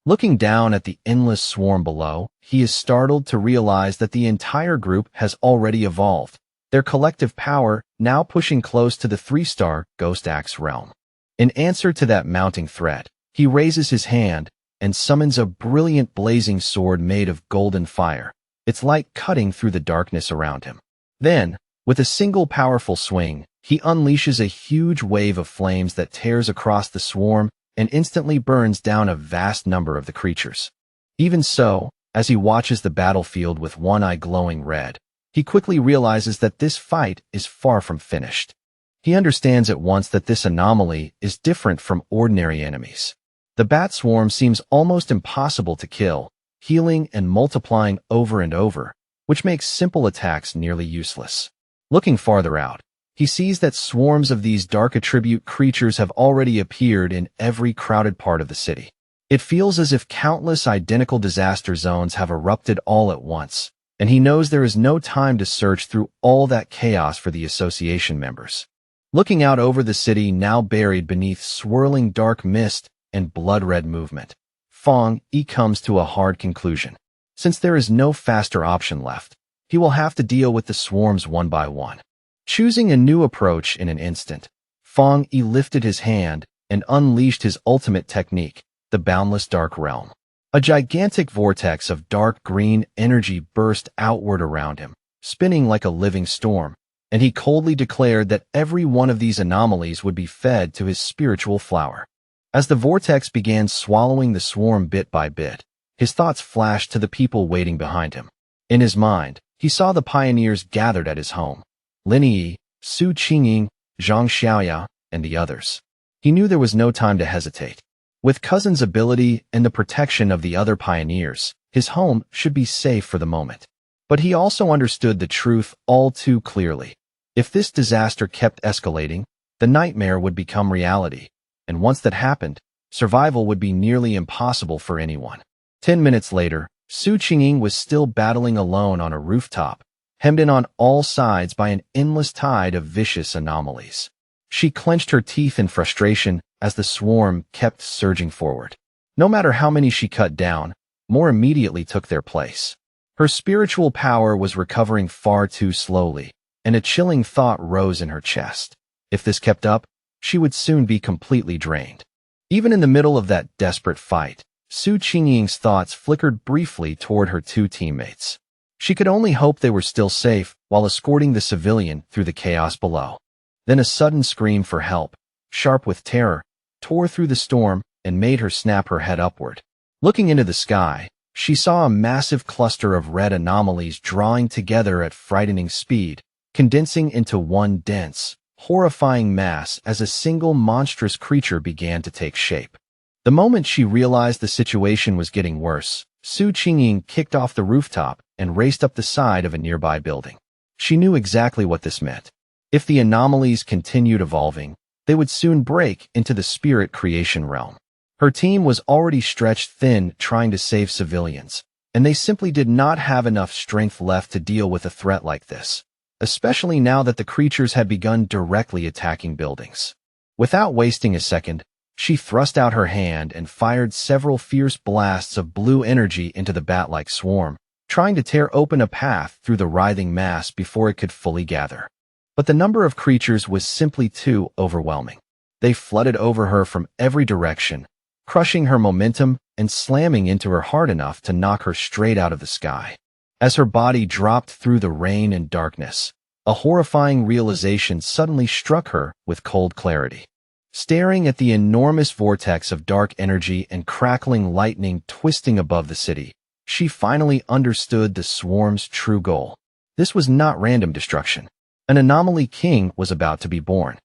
Looking down at the endless swarm below, he is startled to realize that the entire group has already evolved, their collective power now pushing close to the 3-star Ghost Axe realm. In answer to that mounting threat, he raises his hand and summons a brilliant blazing sword made of golden fire, its light cutting through the darkness around him. Then, with a single powerful swing, he unleashes a huge wave of flames that tears across the swarm and instantly burns down a vast number of the creatures. Even so, as he watches the battlefield with one eye glowing red, he quickly realizes that this fight is far from finished. He understands at once that this anomaly is different from ordinary enemies. The bat swarm seems almost impossible to kill, healing and multiplying over and over, which makes simple attacks nearly useless. Looking farther out, he sees that swarms of these dark attribute creatures have already appeared in every crowded part of the city. It feels as if countless identical disaster zones have erupted all at once, and he knows there is no time to search through all that chaos for the association members. Looking out over the city now buried beneath swirling dark mist and blood-red movement, Fang Yi comes to a hard conclusion. Since there is no faster option left, he will have to deal with the swarms one by one. Choosing a new approach in an instant, Fang Yi lifted his hand and unleashed his ultimate technique, the Boundless Dark Realm. A gigantic vortex of dark green energy burst outward around him, spinning like a living storm, and he coldly declared that every one of these anomalies would be fed to his spiritual flower. As the vortex began swallowing the swarm bit by bit, his thoughts flashed to the people waiting behind him. In his mind, he saw the pioneers gathered at his home. Lin Yi, Su Qingying, Zhang Xiaoya, and the others. He knew there was no time to hesitate. With Cousin's ability and the protection of the other pioneers, his home should be safe for the moment. But he also understood the truth all too clearly. If this disaster kept escalating, the nightmare would become reality, and once that happened, survival would be nearly impossible for anyone. 10 minutes later, Su Qingying was still battling alone on a rooftop, hemmed in on all sides by an endless tide of vicious anomalies. She clenched her teeth in frustration as the swarm kept surging forward. No matter how many she cut down, more immediately took their place. Her spiritual power was recovering far too slowly, and a chilling thought rose in her chest. If this kept up, she would soon be completely drained. Even in the middle of that desperate fight, Su Qingying's thoughts flickered briefly toward her two teammates. She could only hope they were still safe while escorting the civilian through the chaos below. Then a sudden scream for help, sharp with terror, tore through the storm and made her snap her head upward. Looking into the sky, she saw a massive cluster of red anomalies drawing together at frightening speed, condensing into one dense, horrifying mass as a single monstrous creature began to take shape. The moment she realized the situation was getting worse, Su Qingying kicked off the rooftop and raced up the side of a nearby building. She knew exactly what this meant. If the anomalies continued evolving, they would soon break into the spirit creation realm. Her team was already stretched thin trying to save civilians, and they simply did not have enough strength left to deal with a threat like this, especially now that the creatures had begun directly attacking buildings. Without wasting a second, She thrust out her hand and fired several fierce blasts of blue energy into the bat-like swarm, trying to tear open a path through the writhing mass before it could fully gather. But the number of creatures was simply too overwhelming. They flooded over her from every direction, crushing her momentum and slamming into her hard enough to knock her straight out of the sky. As her body dropped through the rain and darkness, a horrifying realization suddenly struck her with cold clarity. Staring at the enormous vortex of dark energy and crackling lightning twisting above the city, she finally understood the swarm's true goal. This was not random destruction. An anomaly king was about to be born.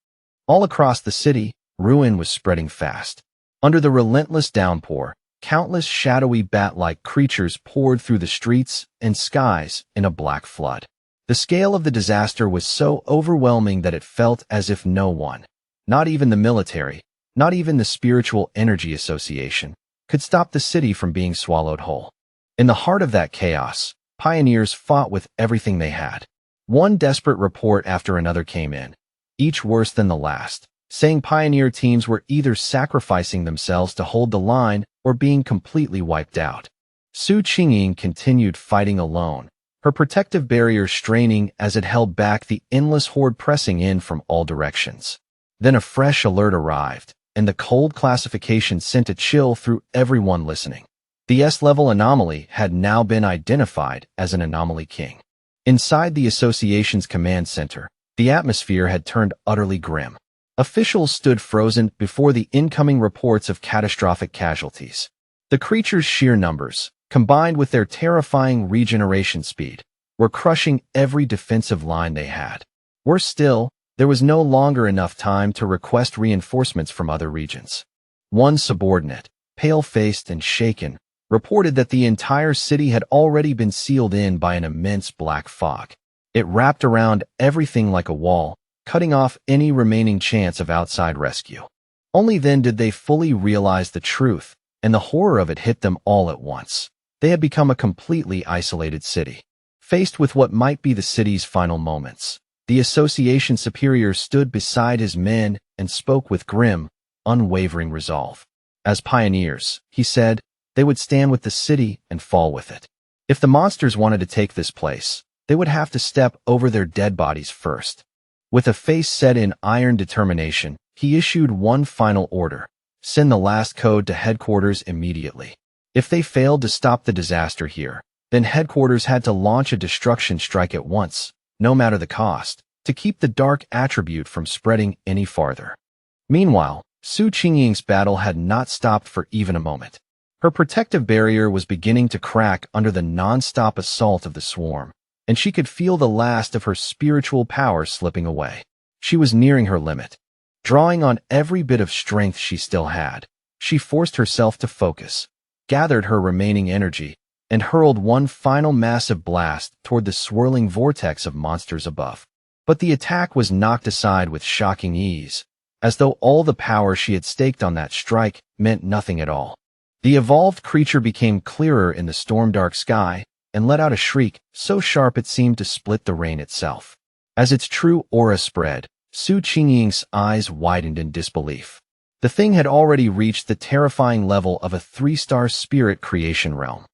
All across the city, ruin was spreading fast. Under the relentless downpour, countless shadowy bat-like creatures poured through the streets and skies in a black flood. The scale of the disaster was so overwhelming that it felt as if no one, not even the military, not even the Spiritual Energy Association, could stop the city from being swallowed whole. In the heart of that chaos, pioneers fought with everything they had. One desperate report after another came in, each worse than the last, saying pioneer teams were either sacrificing themselves to hold the line or being completely wiped out. Su Qingying continued fighting alone, her protective barrier straining as it held back the endless horde pressing in from all directions. Then a fresh alert arrived, and the cold classification sent a chill through everyone listening. The S-level anomaly had now been identified as an anomaly king. Inside the association's command center, the atmosphere had turned utterly grim. Officials stood frozen before the incoming reports of catastrophic casualties. The creature's sheer numbers, combined with their terrifying regeneration speed, were crushing every defensive line they had. Worse still, there was no longer enough time to request reinforcements from other regions. One subordinate, pale-faced and shaken, reported that the entire city had already been sealed in by an immense black fog. It wrapped around everything like a wall, cutting off any remaining chance of outside rescue. Only then did they fully realize the truth, and the horror of it hit them all at once. They had become a completely isolated city. Faced with what might be the city's final moments, the association superior stood beside his men and spoke with grim, unwavering resolve. As pioneers, he said, they would stand with the city and fall with it. If the monsters wanted to take this place, they would have to step over their dead bodies first. With a face set in iron determination, he issued one final order: send the last code to headquarters immediately. If they failed to stop the disaster here, then headquarters had to launch a destruction strike at once, no matter the cost, to keep the dark attribute from spreading any farther. Meanwhile, Su Qingying's battle had not stopped for even a moment. Her protective barrier was beginning to crack under the non-stop assault of the swarm, and she could feel the last of her spiritual power slipping away. She was nearing her limit. Drawing on every bit of strength she still had, she forced herself to focus, gathered her remaining energy, and hurled one final massive blast toward the swirling vortex of monsters above. But the attack was knocked aside with shocking ease, as though all the power she had staked on that strike meant nothing at all. The evolved creature became clearer in the storm-dark sky and let out a shriek so sharp it seemed to split the rain itself. As its true aura spread, Su Qingying's eyes widened in disbelief. The thing had already reached the terrifying level of a 3-star spirit creation realm.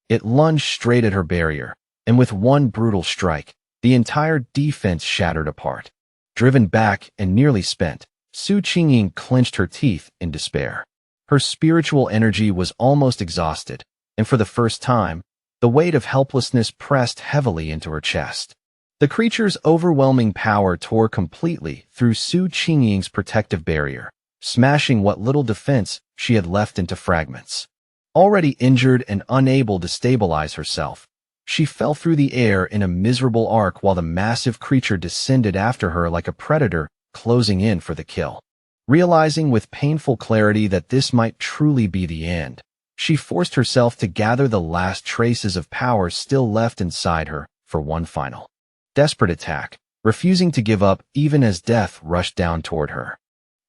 It lunged straight at her barrier, and with one brutal strike, the entire defense shattered apart. Driven back and nearly spent, Su Qingying clenched her teeth in despair. Her spiritual energy was almost exhausted, and for the first time, the weight of helplessness pressed heavily into her chest. The creature's overwhelming power tore completely through Su Qingying's protective barrier, smashing what little defense she had left into fragments. Already injured and unable to stabilize herself, she fell through the air in a miserable arc while the massive creature descended after her like a predator closing in for the kill. Realizing with painful clarity that this might truly be the end, she forced herself to gather the last traces of power still left inside her for one final, desperate attack, refusing to give up even as death rushed down toward her.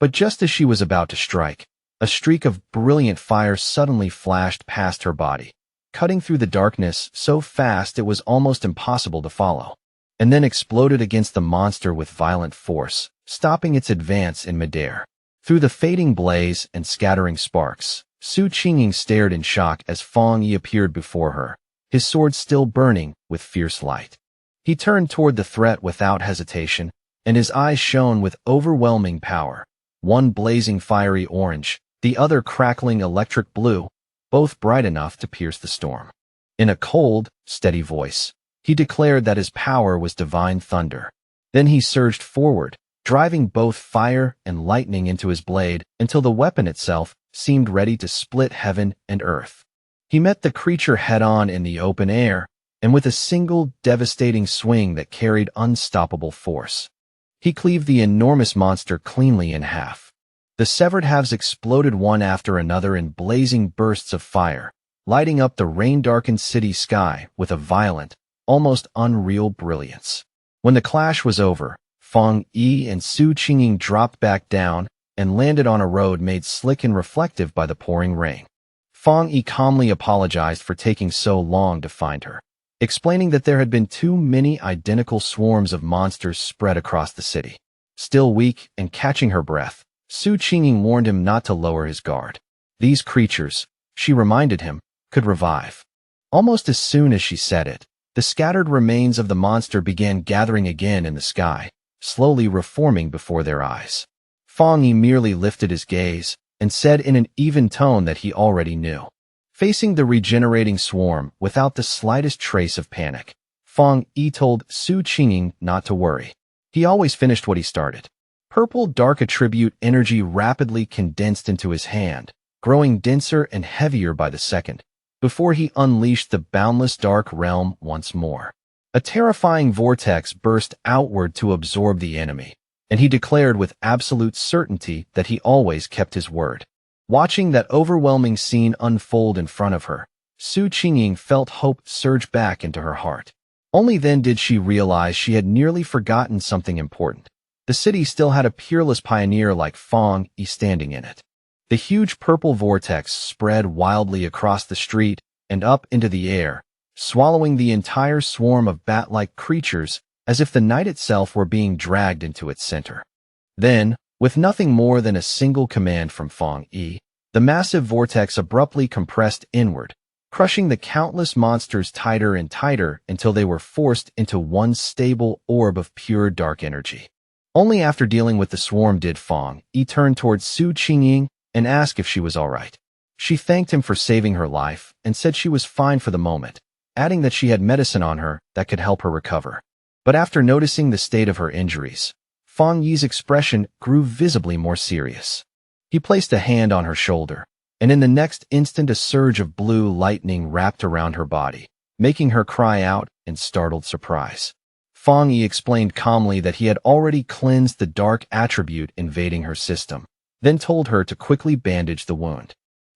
But just as she was about to strike, a streak of brilliant fire suddenly flashed past her body, cutting through the darkness so fast it was almost impossible to follow, and then exploded against the monster with violent force, stopping its advance in midair. Through the fading blaze and scattering sparks, Su Qingying stared in shock as Fang Yi appeared before her, his sword still burning with fierce light. He turned toward the threat without hesitation, and his eyes shone with overwhelming power, one blazing fiery orange, the other crackling electric blue, both bright enough to pierce the storm. In a cold, steady voice, he declared that his power was divine thunder. Then he surged forward, driving both fire and lightning into his blade until the weapon itself seemed ready to split heaven and earth. He met the creature head-on in the open air, and with a single devastating swing that carried unstoppable force, he cleaved the enormous monster cleanly in half. The severed halves exploded one after another in blazing bursts of fire, lighting up the rain-darkened city sky with a violent, almost unreal brilliance. When the clash was over, Fang Yi and Su Qingying dropped back down and landed on a road made slick and reflective by the pouring rain. Fang Yi calmly apologized for taking so long to find her, explaining that there had been too many identical swarms of monsters spread across the city. Still weak and catching her breath, Su Qingying warned him not to lower his guard. These creatures, she reminded him, could revive. Almost as soon as she said it, the scattered remains of the monster began gathering again in the sky, slowly reforming before their eyes. Fang Yi merely lifted his gaze and said in an even tone that he already knew. Facing the regenerating swarm without the slightest trace of panic, Fang Yi told Su Qingying not to worry. He always finished what he started. Purple dark attribute energy rapidly condensed into his hand, growing denser and heavier by the second, before he unleashed the boundless dark realm once more. A terrifying vortex burst outward to absorb the enemy, and he declared with absolute certainty that he always kept his word. Watching that overwhelming scene unfold in front of her, Su Qingying felt hope surge back into her heart. Only then did she realize she had nearly forgotten something important. The city still had a peerless pioneer like Fang Yi standing in it. The huge purple vortex spread wildly across the street and up into the air, swallowing the entire swarm of bat-like creatures as if the night itself were being dragged into its center. Then, with nothing more than a single command from Fang Yi, the massive vortex abruptly compressed inward, crushing the countless monsters tighter and tighter until they were forced into one stable orb of pure dark energy. Only after dealing with the swarm did Fang Yi turn towards Su Qingying and ask if she was all right. She thanked him for saving her life and said she was fine for the moment, adding that she had medicine on her that could help her recover. But after noticing the state of her injuries, Fang Yi's expression grew visibly more serious. He placed a hand on her shoulder, and in the next instant a surge of blue lightning wrapped around her body, making her cry out in startled surprise. Fang Yi explained calmly that he had already cleansed the dark attribute invading her system, then told her to quickly bandage the wound.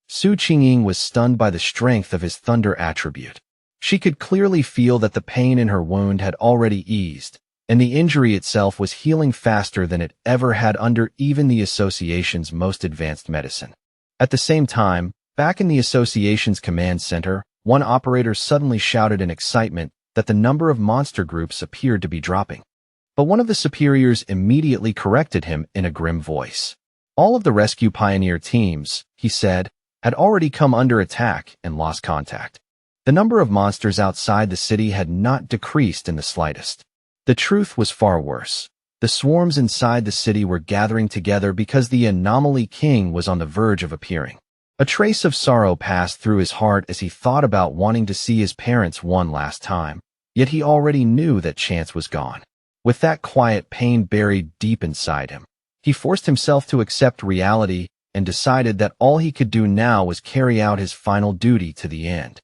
Su Qingying was stunned by the strength of his thunder attribute. She could clearly feel that the pain in her wound had already eased, and the injury itself was healing faster than it ever had under even the association's most advanced medicine. At the same time, back in the association's command center, one operator suddenly shouted in excitement that the number of monster groups appeared to be dropping. But one of the superiors immediately corrected him in a grim voice. All of the rescue pioneer teams, he said, had already come under attack and lost contact. The number of monsters outside the city had not decreased in the slightest. The truth was far worse. The swarms inside the city were gathering together because the anomaly king was on the verge of appearing. A trace of sorrow passed through his heart as he thought about wanting to see his parents one last time, yet he already knew that chance was gone. With that quiet pain buried deep inside him, he forced himself to accept reality and decided that all he could do now was carry out his final duty to the end.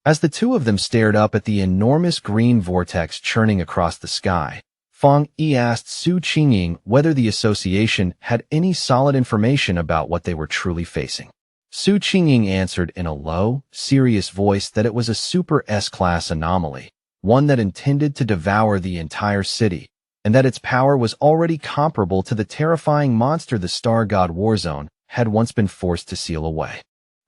As the two of them stared up at the enormous green vortex churning across the sky, Fang Yi asked Su Qingying whether the association had any solid information about what they were truly facing. Su Qingying answered in a low, serious voice that it was a super S-class anomaly, one that intended to devour the entire city, and that its power was already comparable to the terrifying monster the Star God Warzone had once been forced to seal away.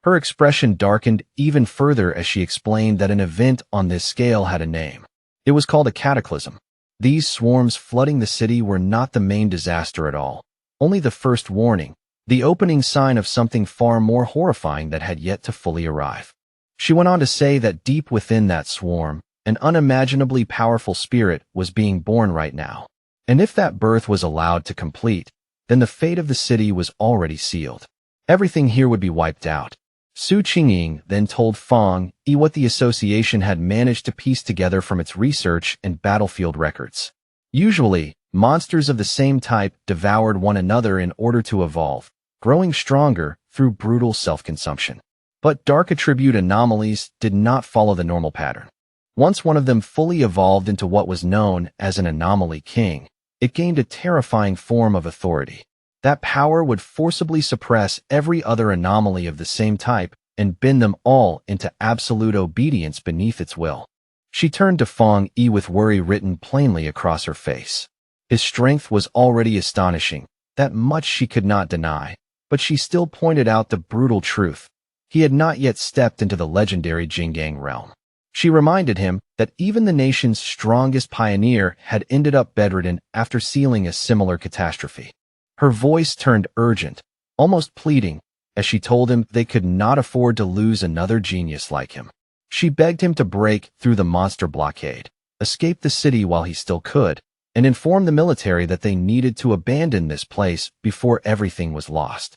Her expression darkened even further as she explained that an event on this scale had a name. It was called a cataclysm. These swarms flooding the city were not the main disaster at all, only the first warning, the opening sign of something far more horrifying that had yet to fully arrive. She went on to say that deep within that swarm, an unimaginably powerful spirit was being born right now. And if that birth was allowed to complete, then the fate of the city was already sealed. Everything here would be wiped out. Su Qingying then told Fang Yi what the association had managed to piece together from its research and battlefield records. Usually, monsters of the same type devoured one another in order to evolve, growing stronger through brutal self-consumption. But dark attribute anomalies did not follow the normal pattern. Once one of them fully evolved into what was known as an anomaly king, it gained a terrifying form of authority. That power would forcibly suppress every other anomaly of the same type and bend them all into absolute obedience beneath its will. She turned to Fang Yi with worry written plainly across her face. His strength was already astonishing, that much she could not deny, but she still pointed out the brutal truth. He had not yet stepped into the legendary Jinggang realm. She reminded him that even the nation's strongest pioneer had ended up bedridden after sealing a similar catastrophe. Her voice turned urgent, almost pleading, as she told him they could not afford to lose another genius like him. She begged him to break through the monster blockade, escape the city while he still could, and inform the military that they needed to abandon this place before everything was lost.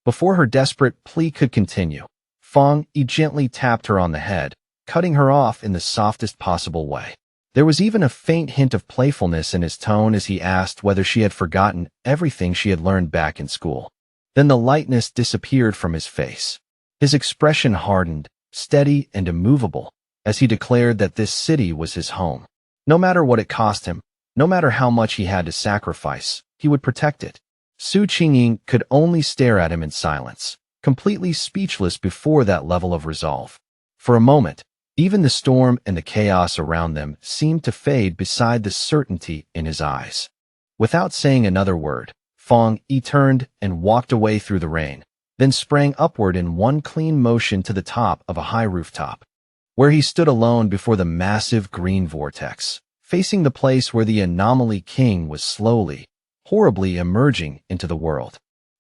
Before her desperate plea could continue, Fang Yi gently tapped her on the head, cutting her off in the softest possible way. There was even a faint hint of playfulness in his tone as he asked whether she had forgotten everything she had learned back in school. Then the lightness disappeared from his face. His expression hardened, steady and immovable, as he declared that this city was his home. No matter what it cost him, no matter how much he had to sacrifice, he would protect it. Su Qingying could only stare at him in silence, completely speechless before that level of resolve. For a moment, even the storm and the chaos around them seemed to fade beside the certainty in his eyes. Without saying another word, Fang Yi turned and walked away through the rain, then sprang upward in one clean motion to the top of a high rooftop, where he stood alone before the massive green vortex, facing the place where the anomaly king was slowly, horribly emerging into the world.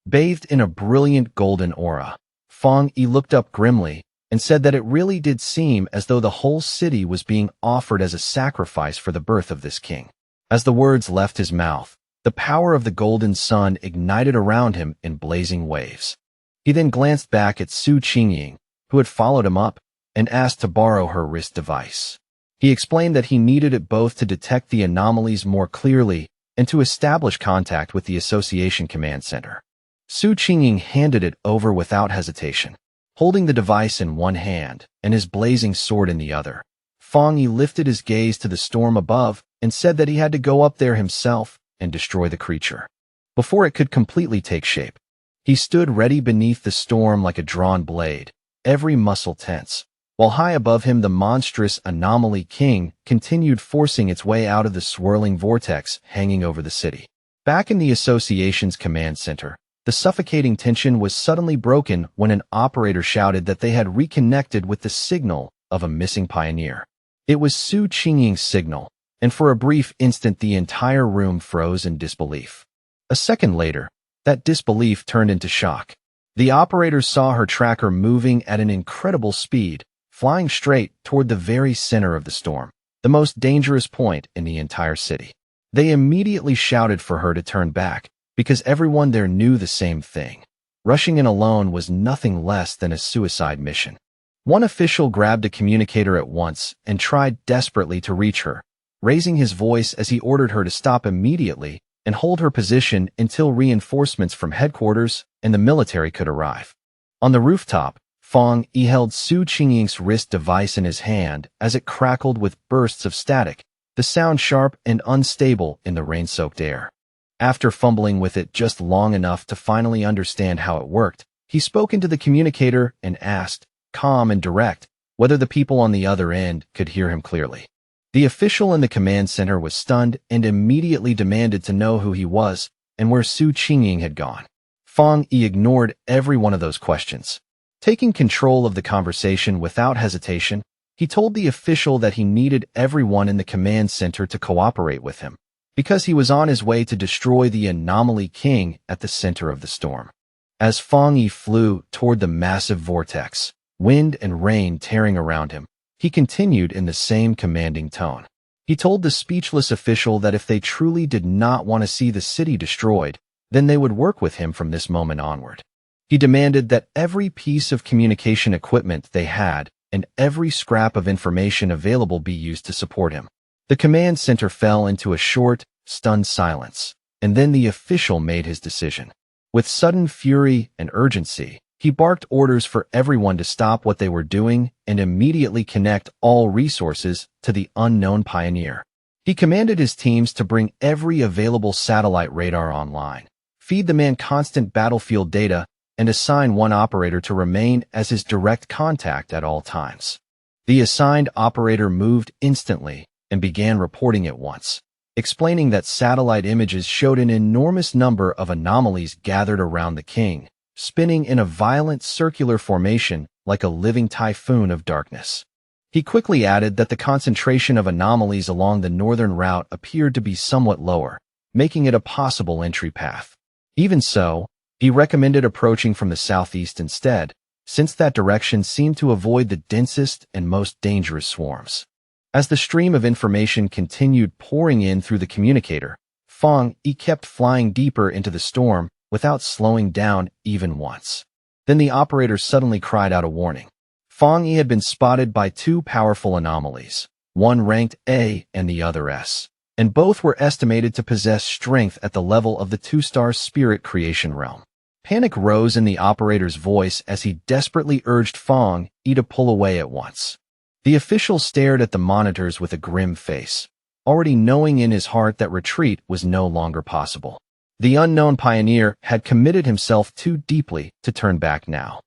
Bathed in a brilliant golden aura, Fang Yi looked up grimly and said that it really did seem as though the whole city was being offered as a sacrifice for the birth of this king. As the words left his mouth, the power of the golden sun ignited around him in blazing waves. He then glanced back at Su Qingying, who had followed him up, and asked to borrow her wrist device. He explained that he needed it both to detect the anomalies more clearly and to establish contact with the Association Command Center. Su Qingying handed it over without hesitation, holding the device in one hand and his blazing sword in the other. Fang Yi lifted his gaze to the storm above and said that he had to go up there himself and destroy the creature before it could completely take shape. He stood ready beneath the storm like a drawn blade, every muscle tense, while high above him the monstrous anomaly king continued forcing its way out of the swirling vortex hanging over the city. Back in the association's command center, the suffocating tension was suddenly broken when an operator shouted that they had reconnected with the signal of a missing pioneer. It was Su Qingying's signal, and for a brief instant the entire room froze in disbelief. A second later, that disbelief turned into shock. The operator saw her tracker moving at an incredible speed, flying straight toward the very center of the storm, the most dangerous point in the entire city. They immediately shouted for her to turn back, because everyone there knew the same thing. Rushing in alone was nothing less than a suicide mission. One official grabbed a communicator at once and tried desperately to reach her, raising his voice as he ordered her to stop immediately and hold her position until reinforcements from headquarters and the military could arrive. On the rooftop, Fang Yi held Su Qingying's wrist device in his hand as it crackled with bursts of static, the sound sharp and unstable in the rain-soaked air. After fumbling with it just long enough to finally understand how it worked, he spoke into the communicator and asked, calm and direct, whether the people on the other end could hear him clearly. The official in the command center was stunned and immediately demanded to know who he was and where Su Qingying had gone. Fang Yi ignored every one of those questions. Taking control of the conversation without hesitation, he told the official that he needed everyone in the command center to cooperate with him, because he was on his way to destroy the anomaly king at the center of the storm. As Fang Yi flew toward the massive vortex, wind and rain tearing around him, he continued in the same commanding tone. He told the speechless official that if they truly did not want to see the city destroyed, then they would work with him from this moment onward. He demanded that every piece of communication equipment they had and every scrap of information available be used to support him. The command center fell into a short, stunned silence, and then the official made his decision. With sudden fury and urgency, he barked orders for everyone to stop what they were doing and immediately connect all resources to the unknown pioneer. He commanded his teams to bring every available satellite radar online, feed the man constant battlefield data, and assign one operator to remain as his direct contact at all times. The assigned operator moved instantly and began reporting at once, explaining that satellite images showed an enormous number of anomalies gathered around the king, spinning in a violent circular formation like a living typhoon of darkness. He quickly added that the concentration of anomalies along the northern route appeared to be somewhat lower, making it a possible entry path. Even so, he recommended approaching from the southeast instead, since that direction seemed to avoid the densest and most dangerous swarms. As the stream of information continued pouring in through the communicator, Fang Yi kept flying deeper into the storm without slowing down even once. Then the operator suddenly cried out a warning. Fang Yi had been spotted by two powerful anomalies, one ranked A and the other S, and both were estimated to possess strength at the level of the two-star spirit creation realm. Panic rose in the operator's voice as he desperately urged Fang Yi to pull away at once. The official stared at the monitors with a grim face, already knowing in his heart that retreat was no longer possible. The unknown pioneer had committed himself too deeply to turn back now.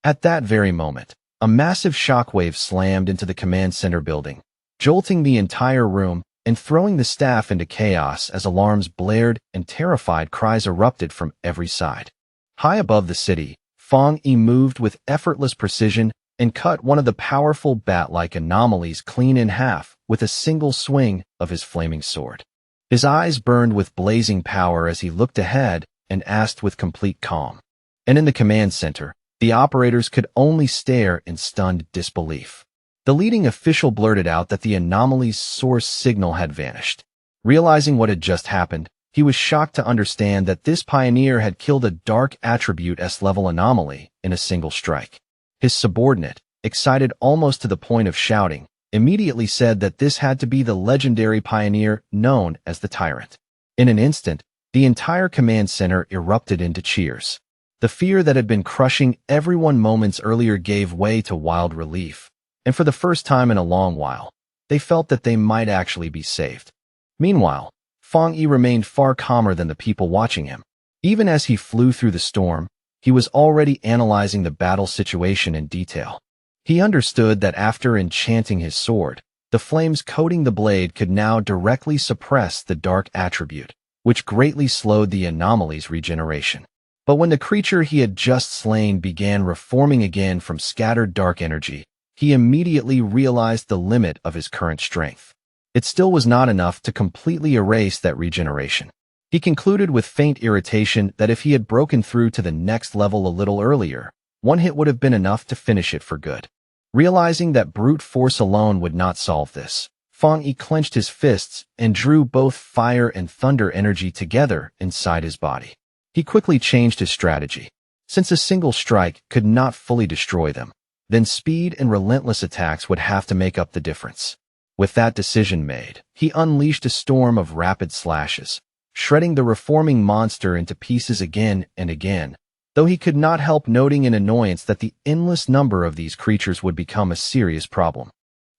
At that very moment, a massive shockwave slammed into the command center building, jolting the entire room and throwing the staff into chaos as alarms blared and terrified cries erupted from every side. High above the city, Fang Yi moved with effortless precision and cut one of the powerful bat-like anomalies clean in half with a single swing of his flaming sword. His eyes burned with blazing power as he looked ahead and asked with complete calm. And in the command center, the operators could only stare in stunned disbelief. The leading official blurted out that the anomaly's source signal had vanished. Realizing what had just happened, he was shocked to understand that this pioneer had killed a dark attribute S-level anomaly in a single strike. His subordinate, excited almost to the point of shouting, immediately said that this had to be the legendary pioneer known as the Tyrant. In an instant, the entire command center erupted into cheers. The fear that had been crushing everyone moments earlier gave way to wild relief, and for the first time in a long while, they felt that they might actually be saved. Meanwhile, Fang Yi remained far calmer than the people watching him. Even as he flew through the storm, he was already analyzing the battle situation in detail. He understood that after enchanting his sword, the flames coating the blade could now directly suppress the dark attribute, which greatly slowed the anomaly's regeneration. But when the creature he had just slain began reforming again from scattered dark energy, he immediately realized the limit of his current strength. It still was not enough to completely erase that regeneration. He concluded with faint irritation that if he had broken through to the next level a little earlier, one hit would have been enough to finish it for good. Realizing that brute force alone would not solve this, Fang Yi clenched his fists and drew both fire and thunder energy together inside his body. He quickly changed his strategy. Since a single strike could not fully destroy them, then speed and relentless attacks would have to make up the difference. With that decision made, he unleashed a storm of rapid slashes, shredding the reforming monster into pieces again and again, though he could not help noting in annoyance that the endless number of these creatures would become a serious problem.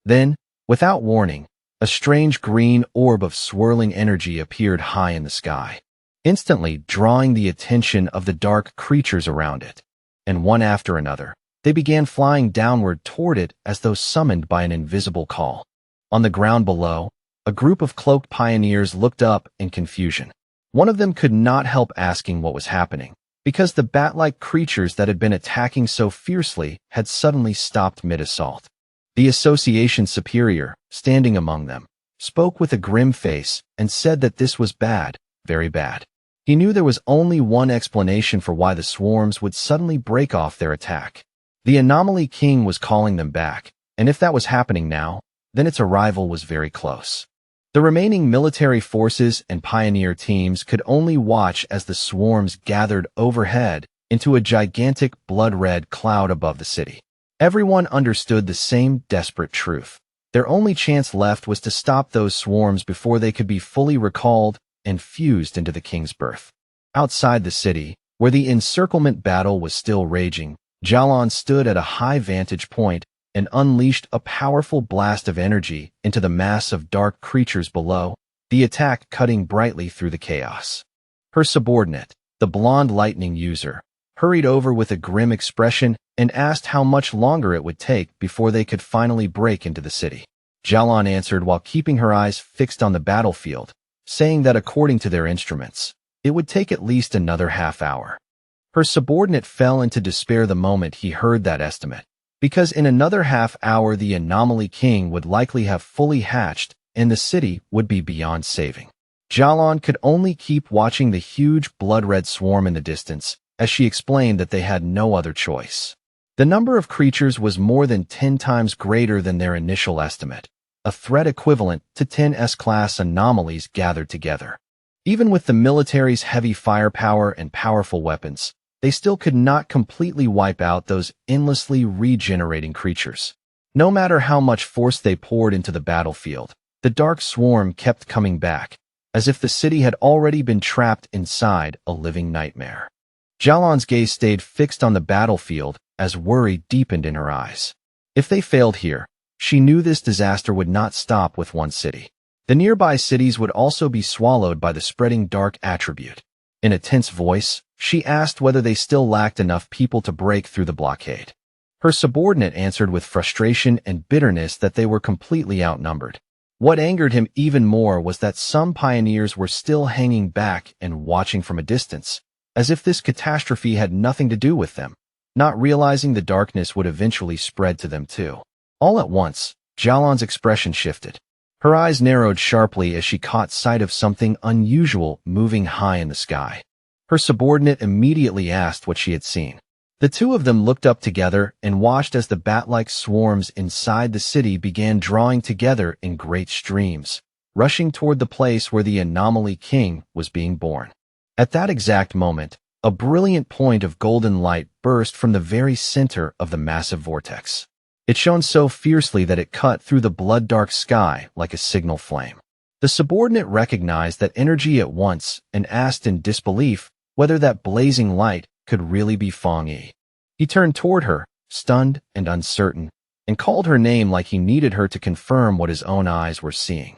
Then, without warning, a strange green orb of swirling energy appeared high in the sky, instantly drawing the attention of the dark creatures around it. And one after another, they began flying downward toward it as though summoned by an invisible call. On the ground below, a group of cloaked pioneers looked up in confusion. One of them could not help asking what was happening, because the bat-like creatures that had been attacking so fiercely had suddenly stopped mid-assault. The association superior, standing among them, spoke with a grim face and said that this was bad, very bad. He knew there was only one explanation for why the swarms would suddenly break off their attack. The Anomaly King was calling them back, and if that was happening now, then its arrival was very close. The remaining military forces and pioneer teams could only watch as the swarms gathered overhead into a gigantic blood-red cloud above the city. Everyone understood the same desperate truth. Their only chance left was to stop those swarms before they could be fully recalled and fused into the king's birth. Outside the city, where the encirclement battle was still raging, Jalan stood at a high vantage point and unleashed a powerful blast of energy into the mass of dark creatures below, the attack cutting brightly through the chaos. Her subordinate, the blonde lightning user, hurried over with a grim expression and asked how much longer it would take before they could finally break into the city. Jalan answered while keeping her eyes fixed on the battlefield, saying that according to their instruments, it would take at least another half-hour. Her subordinate fell into despair the moment he heard that estimate, because in another half-hour the Anomaly King would likely have fully hatched and the city would be beyond saving. Jalan could only keep watching the huge blood-red swarm in the distance as she explained that they had no other choice. The number of creatures was more than 10 times greater than their initial estimate, a threat equivalent to 10 S-class anomalies gathered together. Even with the military's heavy firepower and powerful weapons, they still could not completely wipe out those endlessly regenerating creatures. No matter how much force they poured into the battlefield, the dark swarm kept coming back, as if the city had already been trapped inside a living nightmare. Jalan's gaze stayed fixed on the battlefield as worry deepened in her eyes. If they failed here, she knew this disaster would not stop with one city. The nearby cities would also be swallowed by the spreading dark attribute. In a tense voice, she asked whether they still lacked enough people to break through the blockade. Her subordinate answered with frustration and bitterness that they were completely outnumbered. What angered him even more was that some pioneers were still hanging back and watching from a distance, as if this catastrophe had nothing to do with them, not realizing the darkness would eventually spread to them too. All at once, Jalan's expression shifted. Her eyes narrowed sharply as she caught sight of something unusual moving high in the sky. Her subordinate immediately asked what she had seen. The two of them looked up together and watched as the bat-like swarms inside the city began drawing together in great streams, rushing toward the place where the Anomaly King was being born. At that exact moment, a brilliant point of golden light burst from the very center of the massive vortex. It shone so fiercely that it cut through the blood-dark sky like a signal flame. The subordinate recognized that energy at once and asked in disbelief whether that blazing light could really be Fong Yi. He turned toward her, stunned and uncertain, and called her name like he needed her to confirm what his own eyes were seeing.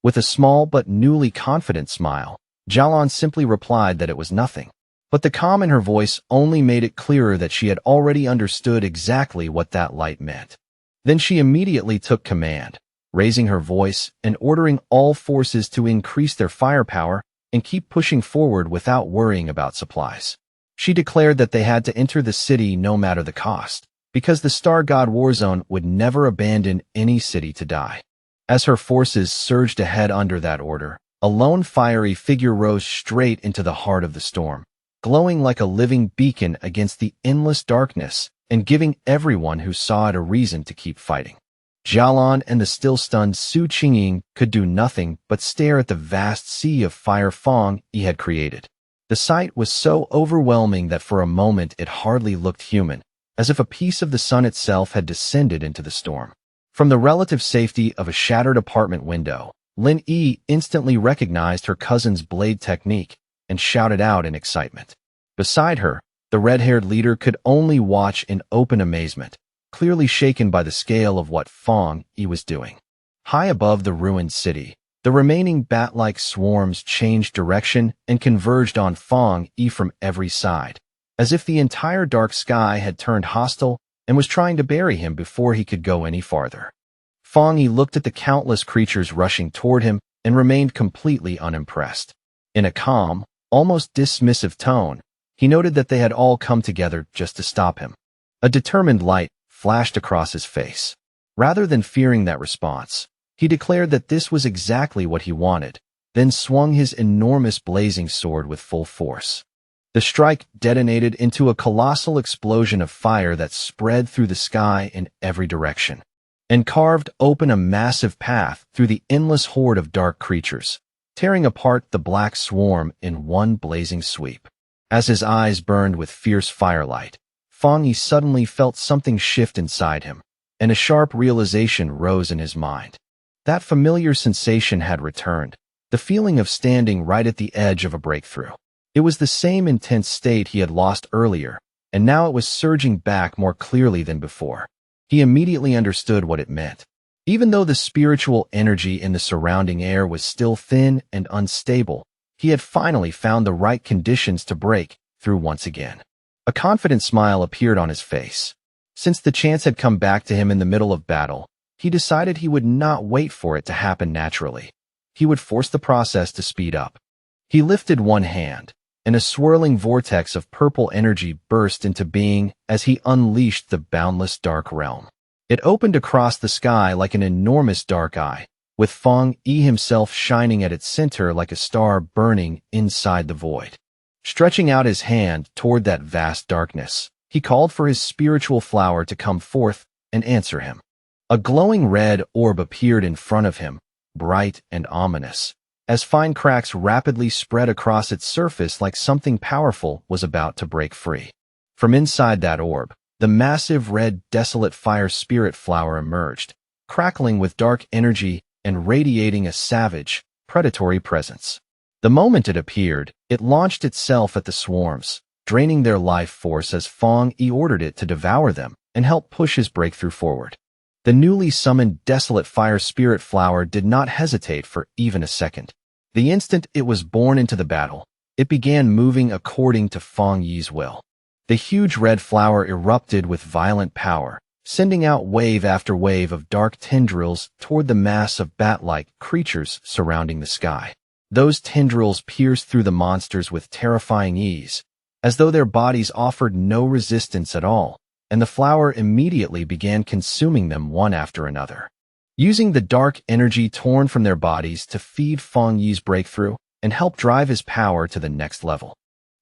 With a small but newly confident smile, Jalan simply replied that it was nothing. But the calm in her voice only made it clearer that she had already understood exactly what that light meant. Then she immediately took command, raising her voice and ordering all forces to increase their firepower and keep pushing forward without worrying about supplies. She declared that they had to enter the city no matter the cost, because the Star God Warzone would never abandon any city to die. As her forces surged ahead under that order, a lone fiery figure rose straight into the heart of the storm, glowing like a living beacon against the endless darkness and giving everyone who saw it a reason to keep fighting. Jalan and the still-stunned Su Qingying could do nothing but stare at the vast sea of fire Fong Yi had created. The sight was so overwhelming that for a moment it hardly looked human, as if a piece of the sun itself had descended into the storm. From the relative safety of a shattered apartment window, Lin Yi instantly recognized her cousin's blade technique and shouted out in excitement. Beside her, the red-haired leader could only watch in open amazement, clearly shaken by the scale of what Fong Yi was doing. High above the ruined city, the remaining bat-like swarms changed direction and converged on Fong Yi from every side, as if the entire dark sky had turned hostile and was trying to bury him before he could go any farther. Fong Yi looked at the countless creatures rushing toward him and remained completely unimpressed. In a calm, almost dismissive tone, he noted that they had all come together just to stop him. A determined light flashed across his face. Rather than fearing that response, he declared that this was exactly what he wanted, then swung his enormous blazing sword with full force. The strike detonated into a colossal explosion of fire that spread through the sky in every direction, and carved open a massive path through the endless horde of dark creatures, tearing apart the black swarm in one blazing sweep. As his eyes burned with fierce firelight, Fang Yi suddenly felt something shift inside him, and a sharp realization rose in his mind. That familiar sensation had returned, the feeling of standing right at the edge of a breakthrough. It was the same intense state he had lost earlier, and now it was surging back more clearly than before. He immediately understood what it meant. Even though the spiritual energy in the surrounding air was still thin and unstable, he had finally found the right conditions to break through once again. A confident smile appeared on his face. Since the chance had come back to him in the middle of battle, he decided he would not wait for it to happen naturally. He would force the process to speed up. He lifted one hand, and a swirling vortex of purple energy burst into being as he unleashed the boundless dark realm. It opened across the sky like an enormous dark eye, with Fang Yi himself shining at its center like a star burning inside the void. Stretching out his hand toward that vast darkness, he called for his spiritual flower to come forth and answer him. A glowing red orb appeared in front of him, bright and ominous, as fine cracks rapidly spread across its surface like something powerful was about to break free. From inside that orb, the massive red desolate fire spirit flower emerged, crackling with dark energy and radiating a savage, predatory presence. The moment it appeared, it launched itself at the swarms, draining their life force as Fang Yi ordered it to devour them and help push his breakthrough forward. The newly summoned desolate fire spirit flower did not hesitate for even a second. The instant it was born into the battle, it began moving according to Fang Yi's will. The huge red flower erupted with violent power, sending out wave after wave of dark tendrils toward the mass of bat-like creatures surrounding the sky. Those tendrils pierced through the monsters with terrifying ease, as though their bodies offered no resistance at all, and the flower immediately began consuming them one after another. Using the dark energy torn from their bodies to feed Fang Yi's breakthrough and help drive his power to the next level.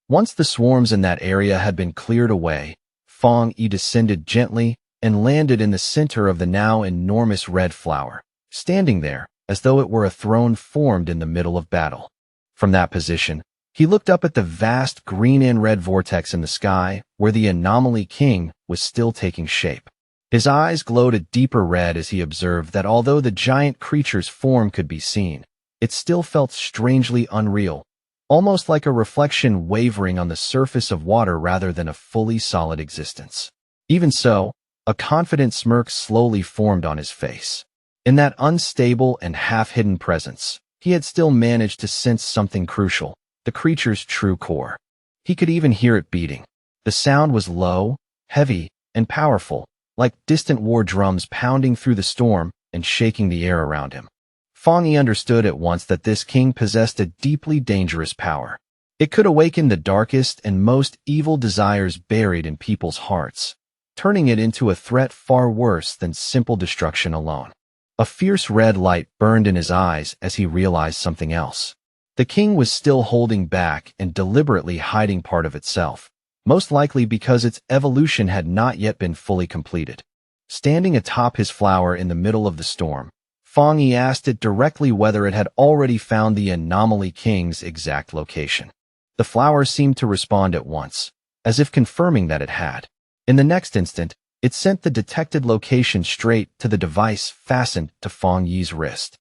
Once the swarms in that area had been cleared away, Fang Yi descended gently and landed in the center of the now enormous red flower, standing there as though it were a throne formed in the middle of battle. From that position, he looked up at the vast green and red vortex in the sky where the anomaly king was still taking shape. His eyes glowed a deeper red as he observed that although the giant creature's form could be seen, it still felt strangely unreal, almost like a reflection wavering on the surface of water rather than a fully solid existence. Even so, a confident smirk slowly formed on his face. In that unstable and half-hidden presence, he had still managed to sense something crucial, the creature's true core. He could even hear it beating. The sound was low, heavy, and powerful, like distant war drums pounding through the storm and shaking the air around him. Fang Yi understood at once that this king possessed a deeply dangerous power. It could awaken the darkest and most evil desires buried in people's hearts, turning it into a threat far worse than simple destruction alone. A fierce red light burned in his eyes as he realized something else. The king was still holding back and deliberately hiding part of itself, most likely because its evolution had not yet been fully completed. Standing atop his flower in the middle of the storm, Fang Yi asked it directly whether it had already found the anomaly king's exact location. The flower seemed to respond at once, as if confirming that it had. In the next instant, it sent the detected location straight to the device fastened to Fang Yi's wrist.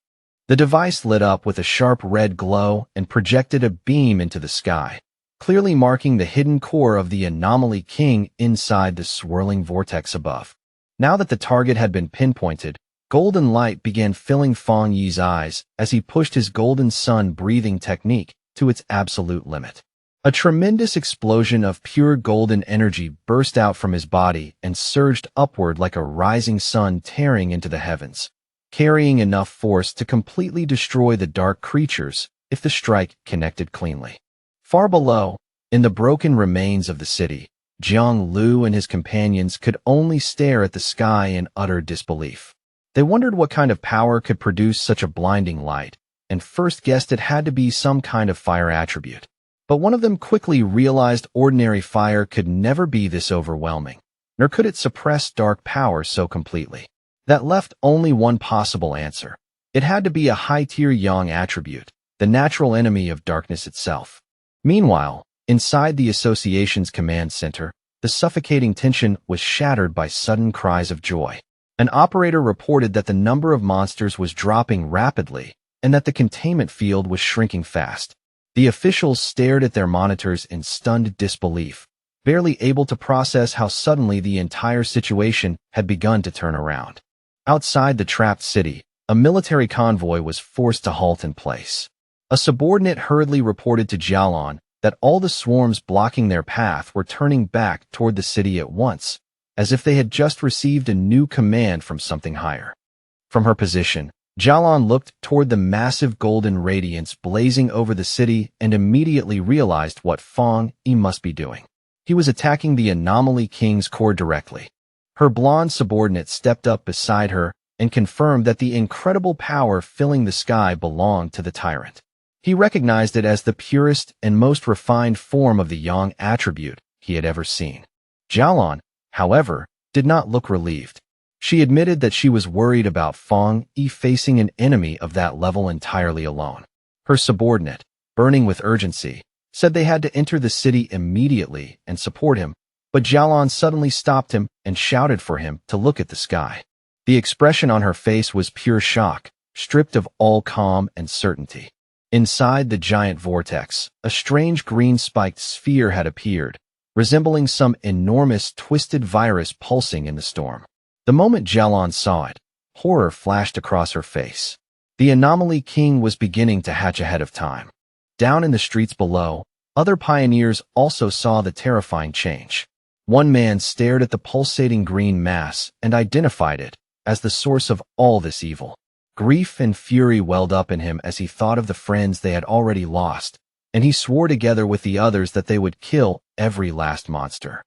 The device lit up with a sharp red glow and projected a beam into the sky, clearly marking the hidden core of the anomaly king inside the swirling vortex above. Now that the target had been pinpointed, golden light began filling Fang Yi's eyes as he pushed his golden sun breathing technique to its absolute limit. A tremendous explosion of pure golden energy burst out from his body and surged upward like a rising sun tearing into the heavens, carrying enough force to completely destroy the dark creatures if the strike connected cleanly. Far below, in the broken remains of the city, Jiang Lu and his companions could only stare at the sky in utter disbelief. They wondered what kind of power could produce such a blinding light, and first guessed it had to be some kind of fire attribute. But one of them quickly realized ordinary fire could never be this overwhelming, nor could it suppress dark power so completely. That left only one possible answer. It had to be a high-tier yang attribute, the natural enemy of darkness itself. Meanwhile, inside the association's command center, the suffocating tension was shattered by sudden cries of joy. An operator reported that the number of monsters was dropping rapidly and that the containment field was shrinking fast. The officials stared at their monitors in stunned disbelief, barely able to process how suddenly the entire situation had begun to turn around. Outside the trapped city, a military convoy was forced to halt in place. A subordinate hurriedly reported to Jialan that all the swarms blocking their path were turning back toward the city at once, as if they had just received a new command from something higher. From her position, Jialan looked toward the massive golden radiance blazing over the city and immediately realized what Fang Yi must be doing. He was attacking the Anomaly King's core directly. Her blonde subordinate stepped up beside her and confirmed that the incredible power filling the sky belonged to the tyrant. He recognized it as the purest and most refined form of the yang attribute he had ever seen. Jialan, however, did not look relieved. She admitted that she was worried about Fang Yi facing an enemy of that level entirely alone. Her subordinate, burning with urgency, said they had to enter the city immediately and support him, but Jialan suddenly stopped him and shouted for him to look at the sky. The expression on her face was pure shock, stripped of all calm and certainty. Inside the giant vortex, a strange green-spiked sphere had appeared, resembling some enormous twisted virus pulsing in the storm. The moment Jialan saw it, horror flashed across her face. The Anomaly King was beginning to hatch ahead of time. Down in the streets below, other pioneers also saw the terrifying change. One man stared at the pulsating green mass and identified it as the source of all this evil. Grief and fury welled up in him as he thought of the friends they had already lost, and he swore together with the others that they would kill every last monster.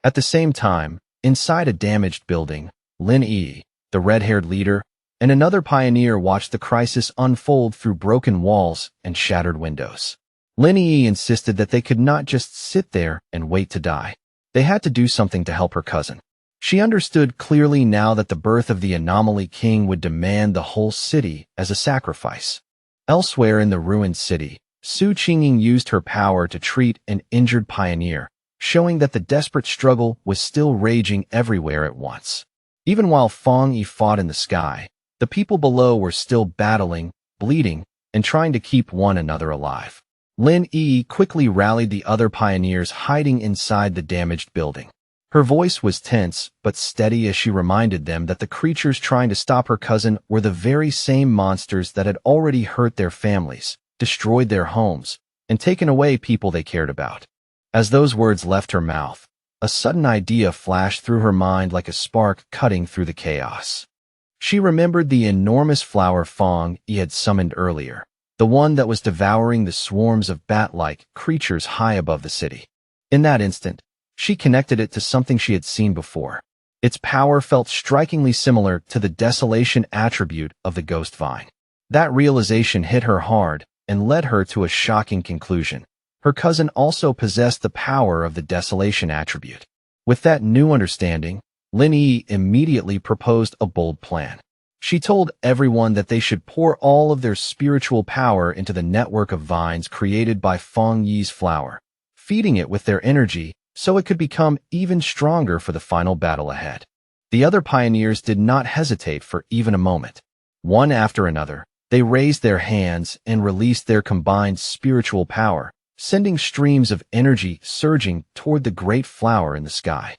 At the same time, inside a damaged building, Lin Yi, the red-haired leader, and another pioneer watched the crisis unfold through broken walls and shattered windows. Lin Yi insisted that they could not just sit there and wait to die. They had to do something to help her cousin. She understood clearly now that the birth of the Anomaly King would demand the whole city as a sacrifice. Elsewhere in the ruined city, Su Qingying used her power to treat an injured pioneer, showing that the desperate struggle was still raging everywhere at once. Even while Fang Yi fought in the sky, the people below were still battling, bleeding, and trying to keep one another alive. Lin Yi quickly rallied the other pioneers hiding inside the damaged building. Her voice was tense but steady as she reminded them that the creatures trying to stop her cousin were the very same monsters that had already hurt their families, destroyed their homes, and taken away people they cared about. As those words left her mouth, a sudden idea flashed through her mind like a spark cutting through the chaos. She remembered the enormous flower Fang Yi had summoned earlier, the one that was devouring the swarms of bat-like creatures high above the city. In that instant, she connected it to something she had seen before. Its power felt strikingly similar to the desolation attribute of the ghost vine. That realization hit her hard and led her to a shocking conclusion. Her cousin also possessed the power of the desolation attribute. With that new understanding, Lin Yi immediately proposed a bold plan. She told everyone that they should pour all of their spiritual power into the network of vines created by Fang Yi's flower, feeding it with their energy so it could become even stronger for the final battle ahead. The other pioneers did not hesitate for even a moment. One after another, they raised their hands and released their combined spiritual power, sending streams of energy surging toward the great flower in the sky.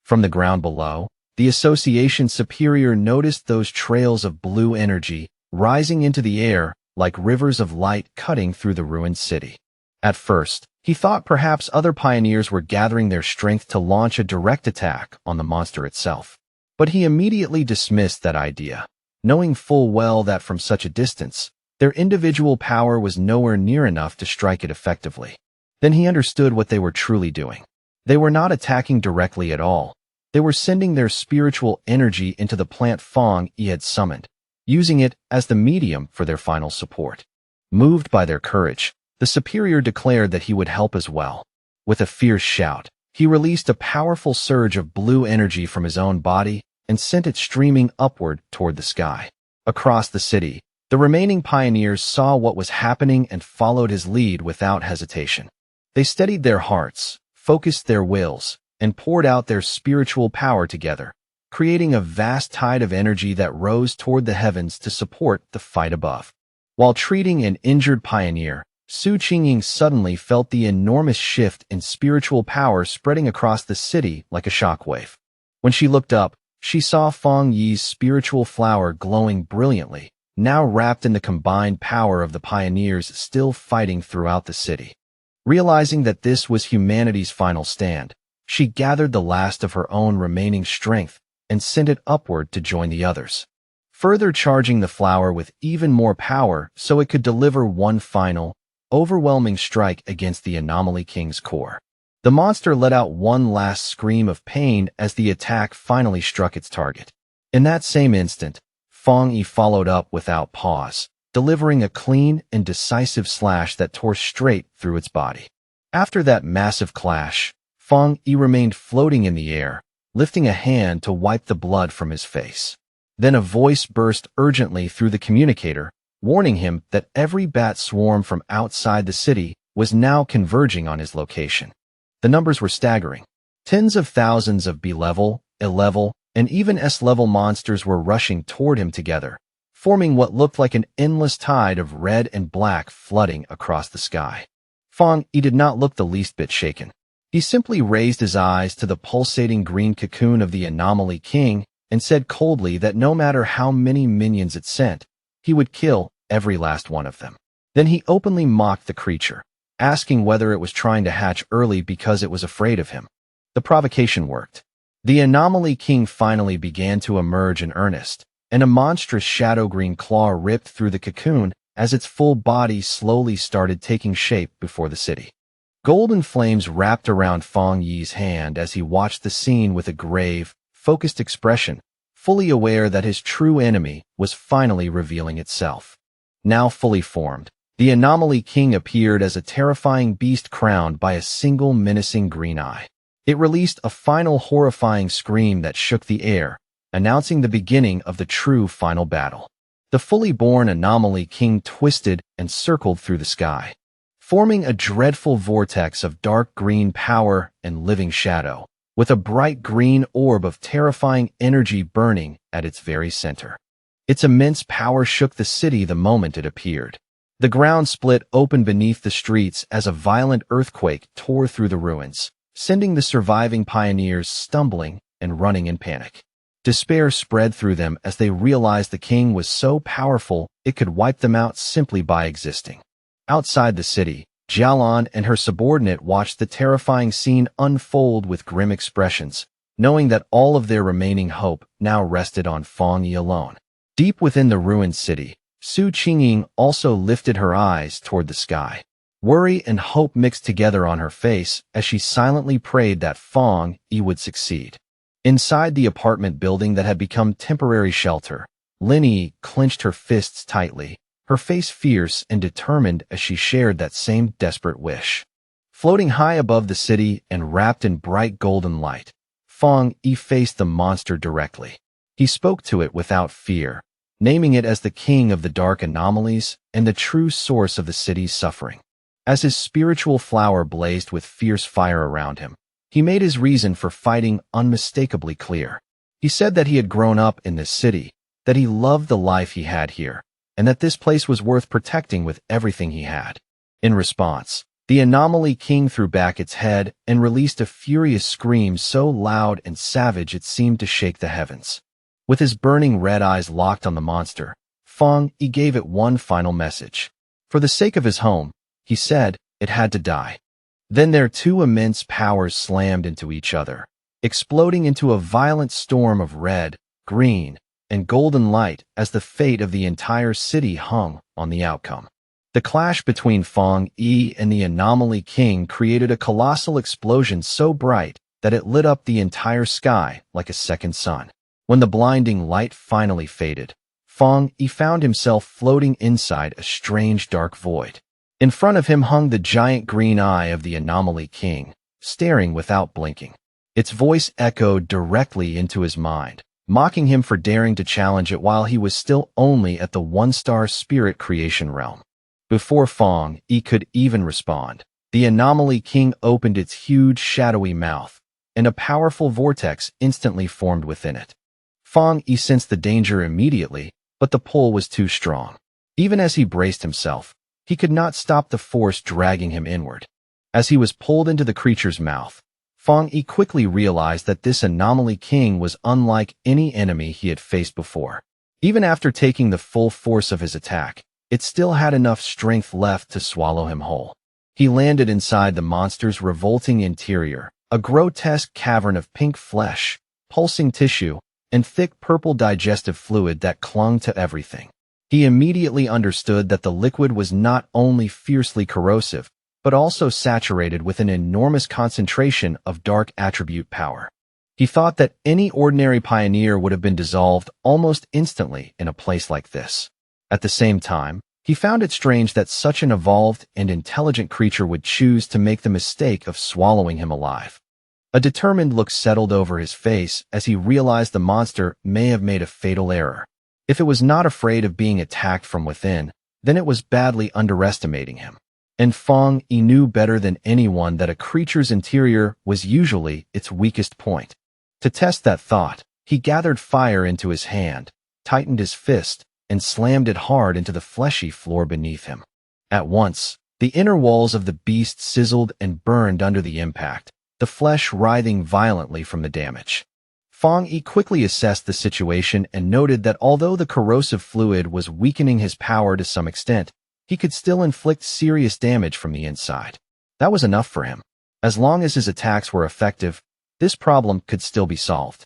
From the ground below, the Association Superior noticed those trails of blue energy rising into the air like rivers of light cutting through the ruined city. At first, he thought perhaps other pioneers were gathering their strength to launch a direct attack on the monster itself. But he immediately dismissed that idea, knowing full well that from such a distance, their individual power was nowhere near enough to strike it effectively. Then he understood what they were truly doing. They were not attacking directly at all. They were sending their spiritual energy into the plant Fang Yi had summoned, using it as the medium for their final support. Moved by their courage, the superior declared that he would help as well. With a fierce shout, he released a powerful surge of blue energy from his own body and sent it streaming upward toward the sky. Across the city, the remaining pioneers saw what was happening and followed his lead without hesitation. They steadied their hearts, focused their wills, and poured out their spiritual power together, creating a vast tide of energy that rose toward the heavens to support the fight above. While treating an injured pioneer, Su Qingying suddenly felt the enormous shift in spiritual power spreading across the city like a shockwave. When she looked up, she saw Feng Yi's spiritual flower glowing brilliantly, now wrapped in the combined power of the pioneers still fighting throughout the city. Realizing that this was humanity's final stand, she gathered the last of her own remaining strength and sent it upward to join the others, further charging the flower with even more power so it could deliver one final, overwhelming strike against the Anomaly King's core. The monster let out one last scream of pain as the attack finally struck its target. In that same instant, Feng Yi followed up without pause, delivering a clean and decisive slash that tore straight through its body. After that massive clash, Feng Yi remained floating in the air, lifting a hand to wipe the blood from his face. Then a voice burst urgently through the communicator, warning him that every bat swarm from outside the city was now converging on his location. The numbers were staggering. Tens of thousands of B-level, A-level, and even S-level monsters were rushing toward him together, forming what looked like an endless tide of red and black flooding across the sky. Feng Yi did not look the least bit shaken. He simply raised his eyes to the pulsating green cocoon of the Anomaly King and said coldly that no matter how many minions it sent, he would kill every last one of them. Then he openly mocked the creature, asking whether it was trying to hatch early because it was afraid of him. The provocation worked. The Anomaly King finally began to emerge in earnest, and a monstrous shadow-green claw ripped through the cocoon as its full body slowly started taking shape before the city. Golden flames wrapped around Feng Yi's hand as he watched the scene with a grave, focused expression, fully aware that his true enemy was finally revealing itself. Now fully formed, the Anomaly King appeared as a terrifying beast crowned by a single menacing green eye. It released a final horrifying scream that shook the air, announcing the beginning of the true final battle. The fully born Anomaly King twisted and circled through the sky, forming a dreadful vortex of dark green power and living shadow, with a bright green orb of terrifying energy burning at its very center. Its immense power shook the city the moment it appeared. The ground split open beneath the streets as a violent earthquake tore through the ruins, sending the surviving pioneers stumbling and running in panic. Despair spread through them as they realized the king was so powerful it could wipe them out simply by existing. Outside the city, Jialan and her subordinate watched the terrifying scene unfold with grim expressions, knowing that all of their remaining hope now rested on Feng Yi alone. Deep within the ruined city, Su Qingying also lifted her eyes toward the sky. Worry and hope mixed together on her face as she silently prayed that Feng Yi would succeed. Inside the apartment building that had become temporary shelter, Lin Yi clenched her fists tightly, her face fierce and determined as she shared that same desperate wish. Floating high above the city and wrapped in bright golden light, Feng Yi faced the monster directly. He spoke to it without fear, naming it as the king of the dark anomalies and the true source of the city's suffering. As his spiritual flower blazed with fierce fire around him, he made his reason for fighting unmistakably clear. He said that he had grown up in this city, that he loved the life he had here, and that this place was worth protecting with everything he had. In response, the Anomaly King threw back its head and released a furious scream so loud and savage it seemed to shake the heavens. With his burning red eyes locked on the monster, Feng Yi gave it one final message. For the sake of his home, he said, it had to die. Then their two immense powers slammed into each other, exploding into a violent storm of red, green, and golden light as the fate of the entire city hung on the outcome. The clash between Feng Yi and the Anomaly King created a colossal explosion so bright that it lit up the entire sky like a second sun. When the blinding light finally faded, Fong Yi found himself floating inside a strange dark void. In front of him hung the giant green eye of the Anomaly King, staring without blinking. Its voice echoed directly into his mind, mocking him for daring to challenge it while he was still only at the one-star spirit creation realm. Before Fong Yi could even respond, the Anomaly King opened its huge shadowy mouth, and a powerful vortex instantly formed within it. Fong Yi sensed the danger immediately, but the pull was too strong. Even as he braced himself, he could not stop the force dragging him inward. As he was pulled into the creature's mouth, Fong Yi quickly realized that this Anomaly King was unlike any enemy he had faced before. Even after taking the full force of his attack, it still had enough strength left to swallow him whole. He landed inside the monster's revolting interior, a grotesque cavern of pink flesh, pulsing tissue, and thick purple digestive fluid that clung to everything. He immediately understood that the liquid was not only fiercely corrosive, but also saturated with an enormous concentration of dark attribute power. He thought that any ordinary pioneer would have been dissolved almost instantly in a place like this. At the same time, he found it strange that such an evolved and intelligent creature would choose to make the mistake of swallowing him alive. A determined look settled over his face as he realized the monster may have made a fatal error. If it was not afraid of being attacked from within, then it was badly underestimating him. And Fong Yi knew better than anyone that a creature's interior was usually its weakest point. To test that thought, he gathered fire into his hand, tightened his fist, and slammed it hard into the fleshy floor beneath him. At once, the inner walls of the beast sizzled and burned under the impact, the flesh writhing violently from the damage. Fong Yi quickly assessed the situation and noted that although the corrosive fluid was weakening his power to some extent, he could still inflict serious damage from the inside. That was enough for him. As long as his attacks were effective, this problem could still be solved.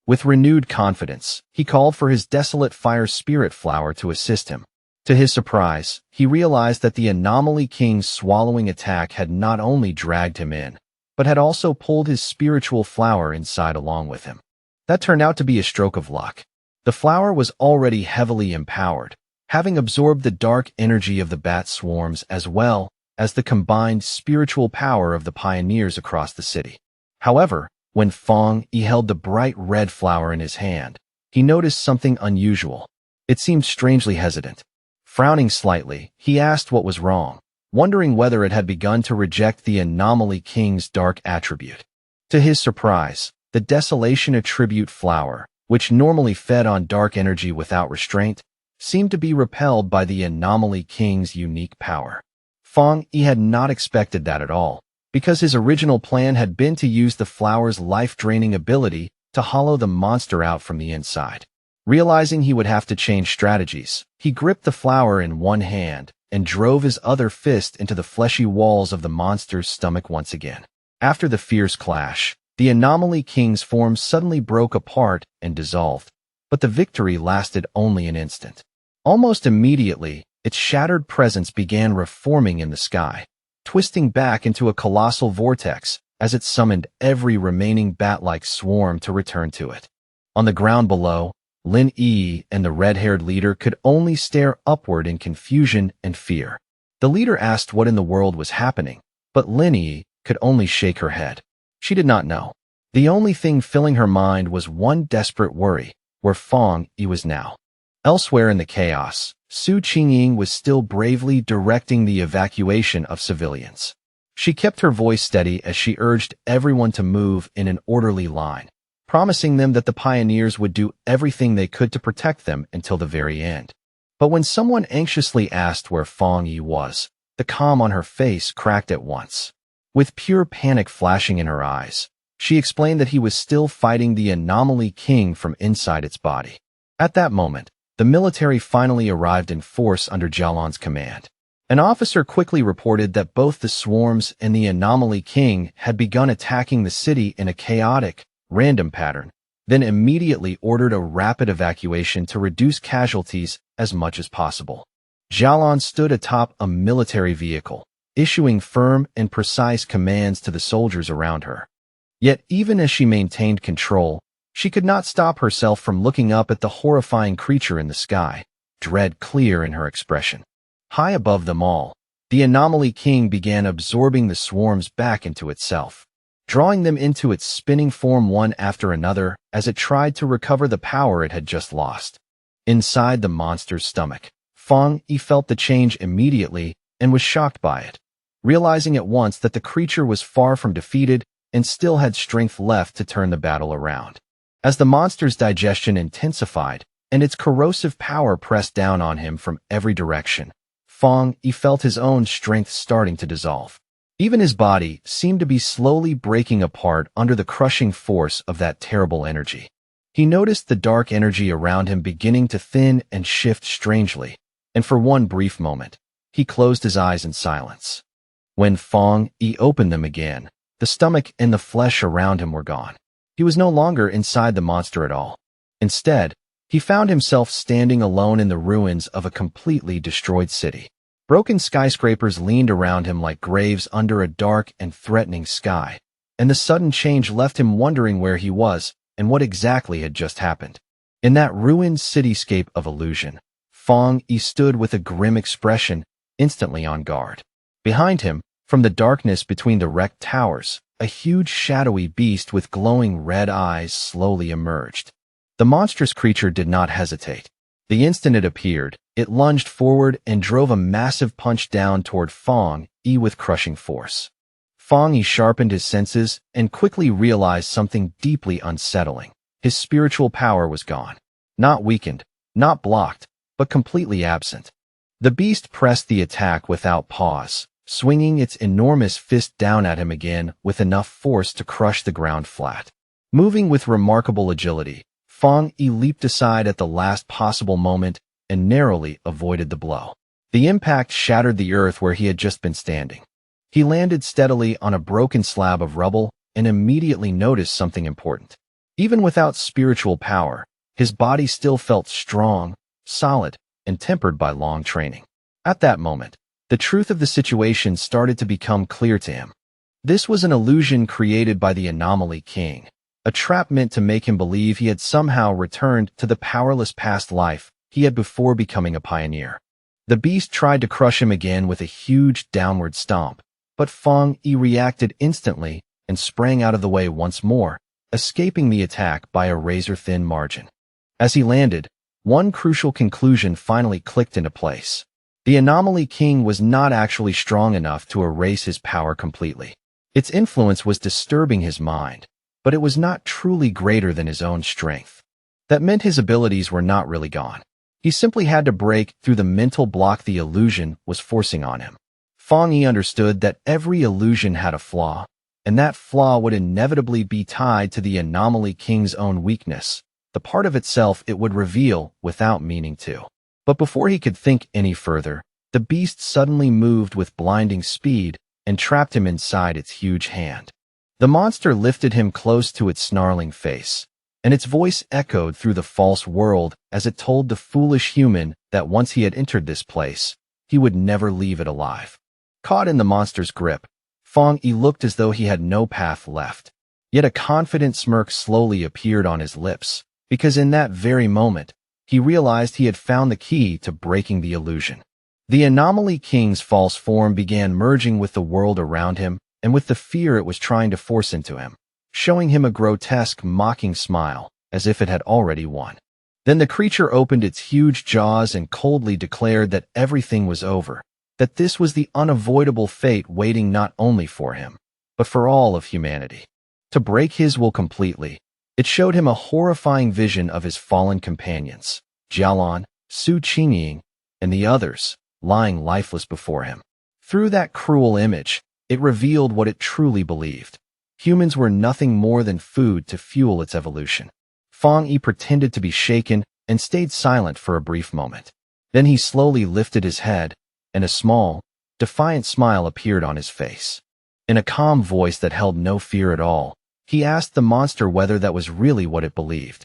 With renewed confidence, he called for his desolate fire spirit flower to assist him. To his surprise, he realized that the Anomaly King's swallowing attack had not only dragged him in, but had also pulled his spiritual flower inside along with him. That turned out to be a stroke of luck. The flower was already heavily empowered, having absorbed the dark energy of the bat swarms as well as the combined spiritual power of the pioneers across the city. However, when Fong Yi held the bright red flower in his hand, he noticed something unusual. It seemed strangely hesitant. Frowning slightly, he asked what was wrong, wondering whether it had begun to reject the Anomaly King's dark attribute. To his surprise, the Desolation attribute flower, which normally fed on dark energy without restraint, seemed to be repelled by the Anomaly King's unique power. Fong Yi had not expected that at all, because his original plan had been to use the flower's life-draining ability to hollow the monster out from the inside. Realizing he would have to change strategies, he gripped the flower in one hand and drove his other fist into the fleshy walls of the monster's stomach once again. After the fierce clash, the Anomaly King's form suddenly broke apart and dissolved, but the victory lasted only an instant. Almost immediately, its shattered presence began reforming in the sky, twisting back into a colossal vortex as it summoned every remaining bat-like swarm to return to it. On the ground below, Lin Yi and the red-haired leader could only stare upward in confusion and fear. The leader asked what in the world was happening, but Lin Yi could only shake her head. She did not know. The only thing filling her mind was one desperate worry, where Fong Yi was now. Elsewhere in the chaos, Su Qingying was still bravely directing the evacuation of civilians. She kept her voice steady as she urged everyone to move in an orderly line, promising them that the pioneers would do everything they could to protect them until the very end. But when someone anxiously asked where Fong Yi was, the calm on her face cracked at once. With pure panic flashing in her eyes, she explained that he was still fighting the Anomaly King from inside its body. At that moment, the military finally arrived in force under Jialan's command. An officer quickly reported that both the swarms and the Anomaly King had begun attacking the city in a chaotic, random pattern, then immediately ordered a rapid evacuation to reduce casualties as much as possible. Jialan stood atop a military vehicle, issuing firm and precise commands to the soldiers around her. Yet even as she maintained control, She could not stop herself from looking up at the horrifying creature in the sky, dread clear in her expression. High above them all, the Anomaly King began absorbing the swarms back into itself, drawing them into its spinning form one after another as it tried to recover the power it had just lost. Inside the monster's stomach, Fang Yi felt the change immediately and was shocked by it, realizing at once that the creature was far from defeated and still had strength left to turn the battle around. As the monster's digestion intensified and its corrosive power pressed down on him from every direction, Fang Yi felt his own strength starting to dissolve. Even his body seemed to be slowly breaking apart under the crushing force of that terrible energy. He noticed the dark energy around him beginning to thin and shift strangely, and for one brief moment, he closed his eyes in silence. When Fang Yi opened them again, the stomach and the flesh around him were gone. He was no longer inside the monster at all. Instead, he found himself standing alone in the ruins of a completely destroyed city. Broken skyscrapers leaned around him like graves under a dark and threatening sky, and the sudden change left him wondering where he was and what exactly had just happened. In that ruined cityscape of illusion, Fang Yi stood with a grim expression, instantly on guard. Behind him, from the darkness between the wrecked towers, a huge shadowy beast with glowing red eyes slowly emerged. The monstrous creature did not hesitate. The instant it appeared, it lunged forward and drove a massive punch down toward Fang Yi with crushing force. Fang Yi sharpened his senses and quickly realized something deeply unsettling. His spiritual power was gone. Not weakened, not blocked, but completely absent. The beast pressed the attack without pause, swinging its enormous fist down at him again with enough force to crush the ground flat. Moving with remarkable agility, Fang Yi leaped aside at the last possible moment and narrowly avoided the blow. The impact shattered the earth where he had just been standing. He landed steadily on a broken slab of rubble and immediately noticed something important. Even without spiritual power, his body still felt strong, solid, and tempered by long training. At that moment, the truth of the situation started to become clear to him. This was an illusion created by the Anomaly King, a trap meant to make him believe he had somehow returned to the powerless past life he had before becoming a pioneer. The beast tried to crush him again with a huge downward stomp, but Fang Yi reacted instantly and sprang out of the way once more, escaping the attack by a razor-thin margin. As he landed, one crucial conclusion finally clicked into place. The Anomaly King was not actually strong enough to erase his power completely. Its influence was disturbing his mind, but it was not truly greater than his own strength. That meant his abilities were not really gone. He simply had to break through the mental block the illusion was forcing on him. Fang Yi understood that every illusion had a flaw, and that flaw would inevitably be tied to the Anomaly King's own weakness, the part of itself it would reveal without meaning to. But before he could think any further, the beast suddenly moved with blinding speed and trapped him inside its huge hand. The monster lifted him close to its snarling face, and its voice echoed through the false world as it told the foolish human that once he had entered this place, he would never leave it alive. Caught in the monster's grip, Fang Yi looked as though he had no path left. Yet a confident smirk slowly appeared on his lips, because in that very moment, he realized he had found the key to breaking the illusion. The Anomaly King's false form began merging with the world around him and with the fear it was trying to force into him, showing him a grotesque, mocking smile, as if it had already won. Then the creature opened its huge jaws and coldly declared that everything was over, that this was the unavoidable fate waiting not only for him, but for all of humanity. To break his will completely, it showed him a horrifying vision of his fallen companions, Jialan, Su Qingying, and the others, lying lifeless before him. Through that cruel image, it revealed what it truly believed. Humans were nothing more than food to fuel its evolution. Fang Yi pretended to be shaken and stayed silent for a brief moment. Then he slowly lifted his head, and a small, defiant smile appeared on his face. In a calm voice that held no fear at all, he asked the monster whether that was really what it believed.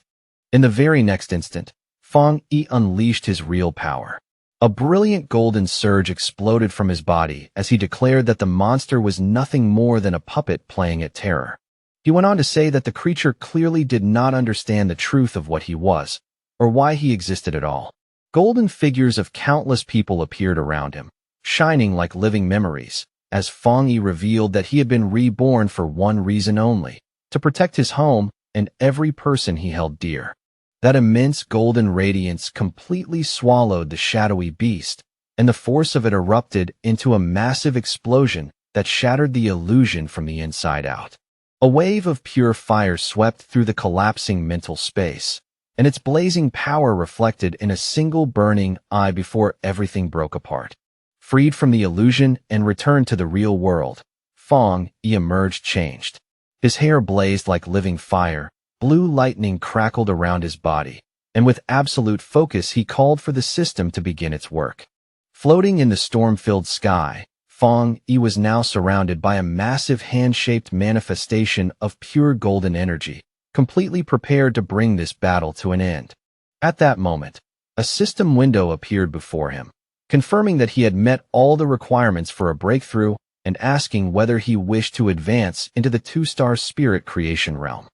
In the very next instant, Fang Yi unleashed his real power. A brilliant golden surge exploded from his body as he declared that the monster was nothing more than a puppet playing at terror. He went on to say that the creature clearly did not understand the truth of what he was, or why he existed at all. Golden figures of countless people appeared around him, shining like living memories, as Fong Yi revealed that he had been reborn for one reason only, to protect his home and every person he held dear. That immense golden radiance completely swallowed the shadowy beast, and the force of it erupted into a massive explosion that shattered the illusion from the inside out. A wave of pure fire swept through the collapsing mental space, and its blazing power reflected in a single burning eye before everything broke apart. Freed from the illusion and returned to the real world, Fong Yi emerged changed. His hair blazed like living fire, blue lightning crackled around his body, and with absolute focus he called for the system to begin its work. Floating in the storm-filled sky, Fong Yi was now surrounded by a massive hand-shaped manifestation of pure golden energy, completely prepared to bring this battle to an end. At that moment, a system window appeared before him, confirming that he had met all the requirements for a breakthrough and asking whether he wished to advance into the two-star spirit creation realm.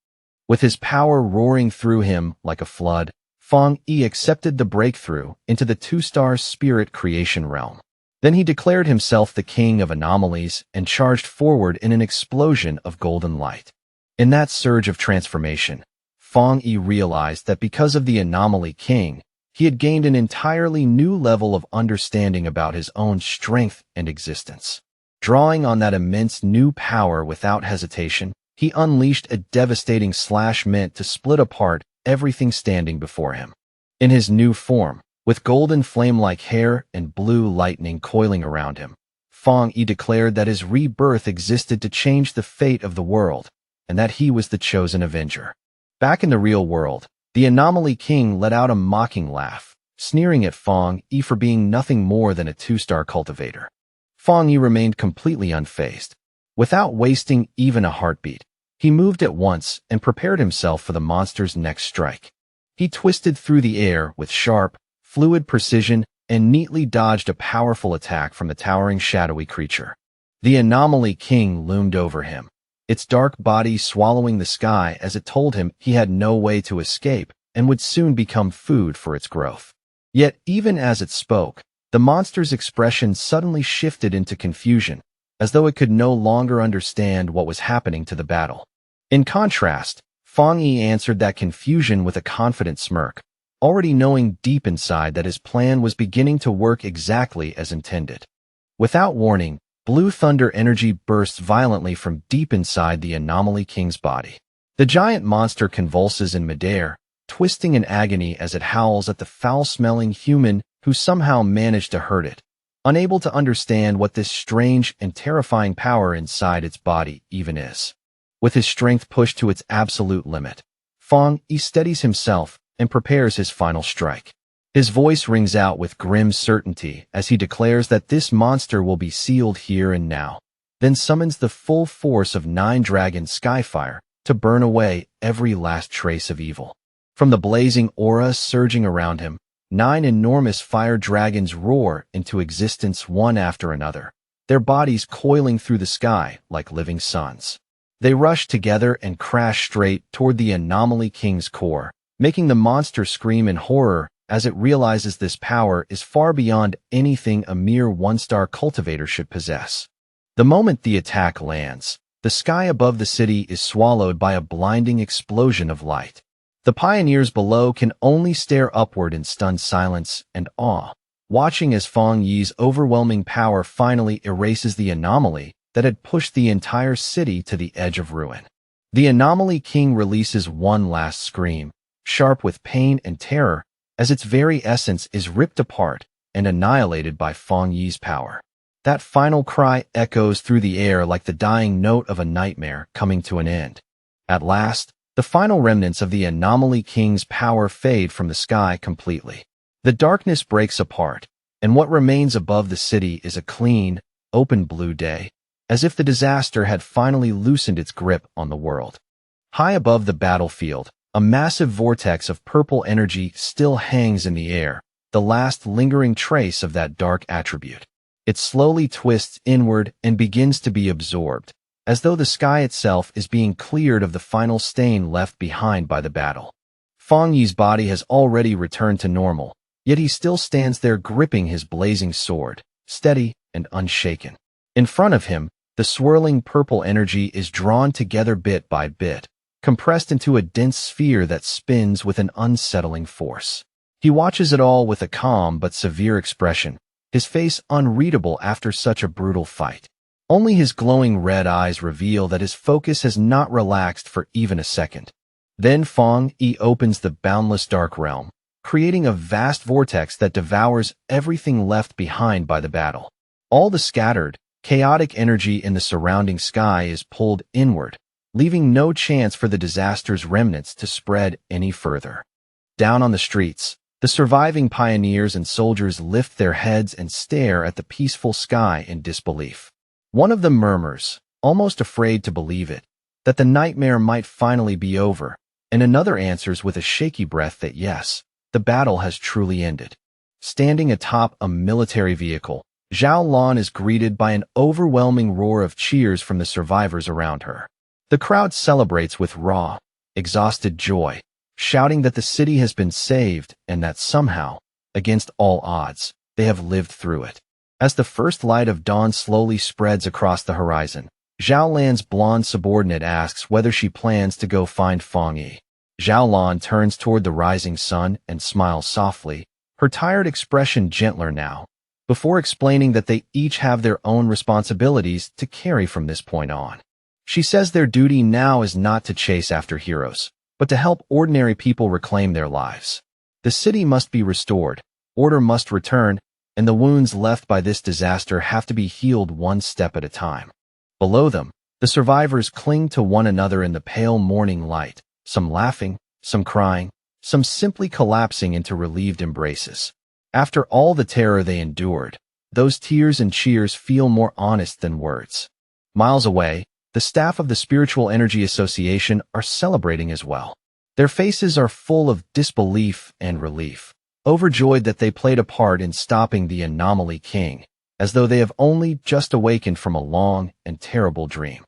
With his power roaring through him like a flood, Fong Yi accepted the breakthrough into the two-star spirit creation realm. Then he declared himself the king of anomalies and charged forward in an explosion of golden light. In that surge of transformation, Fong Yi realized that because of the anomaly king, he had gained an entirely new level of understanding about his own strength and existence. Drawing on that immense new power without hesitation, he unleashed a devastating slash meant to split apart everything standing before him. In his new form, with golden flame-like hair and blue lightning coiling around him, Fong Yi declared that his rebirth existed to change the fate of the world, and that he was the chosen avenger. Back in the real world, the Anomaly King let out a mocking laugh, sneering at Fong Yi for being nothing more than a two-star cultivator. Fong Yi remained completely unfazed. Without wasting even a heartbeat, he moved at once and prepared himself for the monster's next strike. He twisted through the air with sharp, fluid precision and neatly dodged a powerful attack from the towering shadowy creature. The Anomaly King loomed over him, its dark body swallowing the sky as it told him he had no way to escape and would soon become food for its growth. Yet even as it spoke, the monster's expression suddenly shifted into confusion, as though it could no longer understand what was happening to the battle. In contrast, Fong Yi answered that confusion with a confident smirk, already knowing deep inside that his plan was beginning to work exactly as intended. Without warning, blue thunder energy bursts violently from deep inside the Anomaly King's body. The giant monster convulses in midair, twisting in agony as it howls at the foul-smelling human who somehow managed to hurt it, unable to understand what this strange and terrifying power inside its body even is. With his strength pushed to its absolute limit, Fong Yi steadies himself and prepares his final strike. His voice rings out with grim certainty as he declares that this monster will be sealed here and now, then summons the full force of 9 dragon skyfire to burn away every last trace of evil. From the blazing aura surging around him, 9 enormous fire dragons roar into existence one after another, their bodies coiling through the sky like living suns. They rush together and crash straight toward the Anomaly King's core, making the monster scream in horror as it realizes this power is far beyond anything a mere one-star cultivator should possess. The moment the attack lands, the sky above the city is swallowed by a blinding explosion of light. The pioneers below can only stare upward in stunned silence and awe, watching as Fong Yi's overwhelming power finally erases the anomaly that had pushed the entire city to the edge of ruin. The Anomaly King releases one last scream, sharp with pain and terror, as its very essence is ripped apart and annihilated by Fong Yi's power. That final cry echoes through the air like the dying note of a nightmare coming to an end. At last, the final remnants of the Anomaly King's power fade from the sky completely. The darkness breaks apart, and what remains above the city is a clean, open blue day, as if the disaster had finally loosened its grip on the world. High above the battlefield, a massive vortex of purple energy still hangs in the air, the last lingering trace of that dark attribute. It slowly twists inward and begins to be absorbed, as though the sky itself is being cleared of the final stain left behind by the battle. Fang Yi's body has already returned to normal, yet he still stands there gripping his blazing sword, steady and unshaken. In front of him, the swirling purple energy is drawn together bit by bit, compressed into a dense sphere that spins with an unsettling force. He watches it all with a calm but severe expression, his face unreadable after such a brutal fight. Only his glowing red eyes reveal that his focus has not relaxed for even a second. Then Fang Yi opens the boundless dark realm, creating a vast vortex that devours everything left behind by the battle. All the scattered, chaotic energy in the surrounding sky is pulled inward, leaving no chance for the disaster's remnants to spread any further. Down on the streets, the surviving pioneers and soldiers lift their heads and stare at the peaceful sky in disbelief. One of them murmurs, almost afraid to believe it, that the nightmare might finally be over, and another answers with a shaky breath that yes, the battle has truly ended. Standing atop a military vehicle, Zhao Lan is greeted by an overwhelming roar of cheers from the survivors around her. The crowd celebrates with raw, exhausted joy, shouting that the city has been saved and that somehow, against all odds, they have lived through it. As the first light of dawn slowly spreads across the horizon, Zhao Lan's blonde subordinate asks whether she plans to go find Fang Yi. Zhao Lan turns toward the rising sun and smiles softly, her tired expression gentler now, before explaining that they each have their own responsibilities to carry from this point on. She says their duty now is not to chase after heroes, but to help ordinary people reclaim their lives. The city must be restored, order must return, and the wounds left by this disaster have to be healed one step at a time. Below them, the survivors cling to one another in the pale morning light, some laughing, some crying, some simply collapsing into relieved embraces. After all the terror they endured, those tears and cheers feel more honest than words. Miles away, the staff of the Spiritual Energy Association are celebrating as well. Their faces are full of disbelief and relief, overjoyed that they played a part in stopping the Anomaly King, as though they have only just awakened from a long and terrible dream.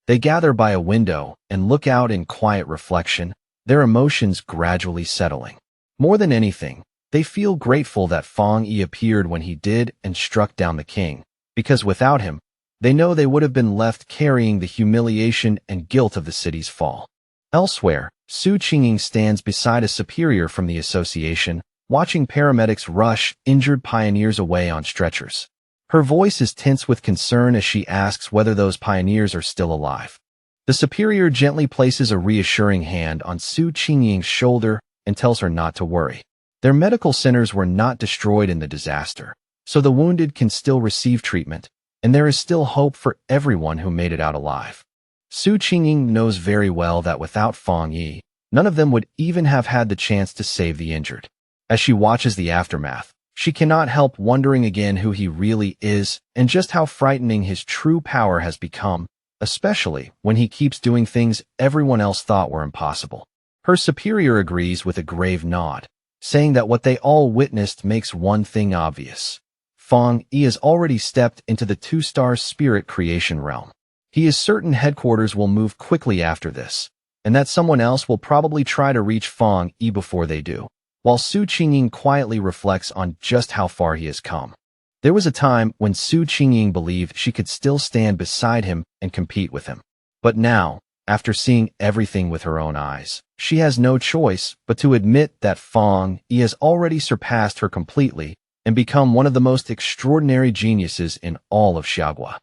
They gather by a window and look out in quiet reflection, their emotions gradually settling. More than anything, they feel grateful that Fang Yi appeared when he did and struck down the king, because without him, they know they would have been left carrying the humiliation and guilt of the city's fall. Elsewhere, Su Qingying stands beside a superior from the association, watching paramedics rush injured pioneers away on stretchers. Her voice is tense with concern as she asks whether those pioneers are still alive. The superior gently places a reassuring hand on Su Qingying's shoulder and tells her not to worry. Their medical centers were not destroyed in the disaster, so the wounded can still receive treatment, and there is still hope for everyone who made it out alive. Su Qingying knows very well that without Fang Yi, none of them would even have had the chance to save the injured. As she watches the aftermath, she cannot help wondering again who he really is and just how frightening his true power has become, especially when he keeps doing things everyone else thought were impossible. Her superior agrees with a grave nod, saying that what they all witnessed makes one thing obvious. Fang Yi has already stepped into the two-star spirit creation realm. He is certain headquarters will move quickly after this, and that someone else will probably try to reach Fang Yi before they do, while Su Qingying quietly reflects on just how far he has come. There was a time when Su Qingying believed she could still stand beside him and compete with him. But now, after seeing everything with her own eyes, she has no choice but to admit that Fang Yi has already surpassed her completely and become one of the most extraordinary geniuses in all of Xiaogua.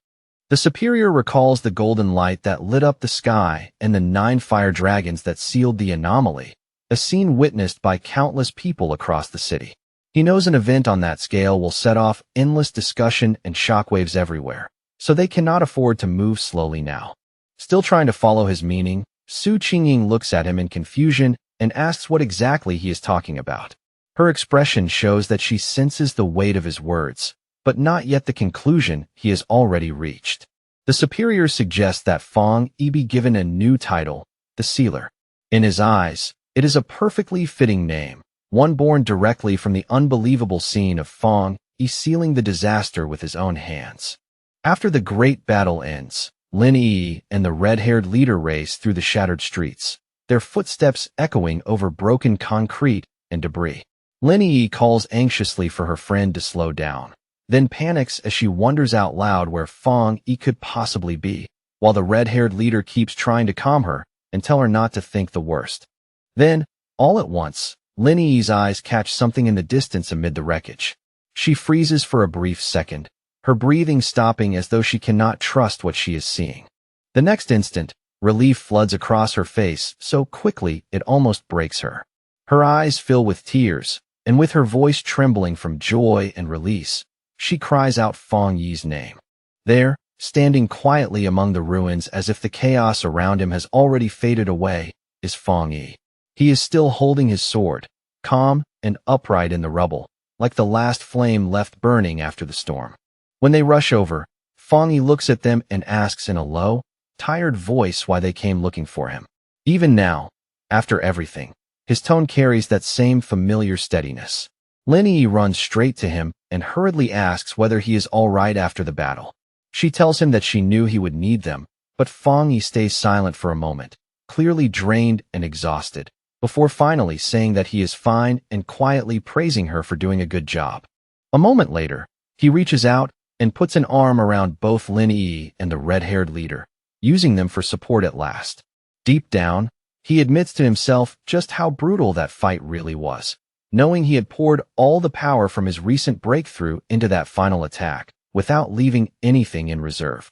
The superior recalls the golden light that lit up the sky and the 9 fire dragons that sealed the anomaly, a scene witnessed by countless people across the city. He knows an event on that scale will set off endless discussion and shockwaves everywhere, so they cannot afford to move slowly now. Still trying to follow his meaning, Su Qingying looks at him in confusion and asks what exactly he is talking about. Her expression shows that she senses the weight of his words, but not yet the conclusion he has already reached. The superior suggests that Fang Yi be given a new title, the Sealer. In his eyes, it is a perfectly fitting name, one born directly from the unbelievable scene of Fang Yi sealing the disaster with his own hands. After the great battle ends, Lin Yi and the red-haired leader race through the shattered streets, their footsteps echoing over broken concrete and debris. Lin Yi calls anxiously for her friend to slow down, then panics as she wonders out loud where Fong Yi could possibly be, while the red-haired leader keeps trying to calm her and tell her not to think the worst. Then, all at once, Lin Yi's eyes catch something in the distance amid the wreckage. She freezes for a brief second, her breathing stopping as though she cannot trust what she is seeing. The next instant, relief floods across her face so quickly it almost breaks her. Her eyes fill with tears, and with her voice trembling from joy and release, she cries out Fong Yi's name. There, standing quietly among the ruins as if the chaos around him has already faded away, is Fong Yi. He is still holding his sword, calm and upright in the rubble, like the last flame left burning after the storm. When they rush over, Fong Yi looks at them and asks in a low, tired voice why they came looking for him. Even now, after everything, his tone carries that same familiar steadiness. Lin Yi runs straight to him and hurriedly asks whether he is all right after the battle. She tells him that she knew he would need them, but Fong Yi stays silent for a moment, clearly drained and exhausted, before finally saying that he is fine and quietly praising her for doing a good job. A moment later, he reaches out and puts an arm around both Lin Yi and the red-haired leader, using them for support at last. Deep down, he admits to himself just how brutal that fight really was, knowing he had poured all the power from his recent breakthrough into that final attack, without leaving anything in reserve.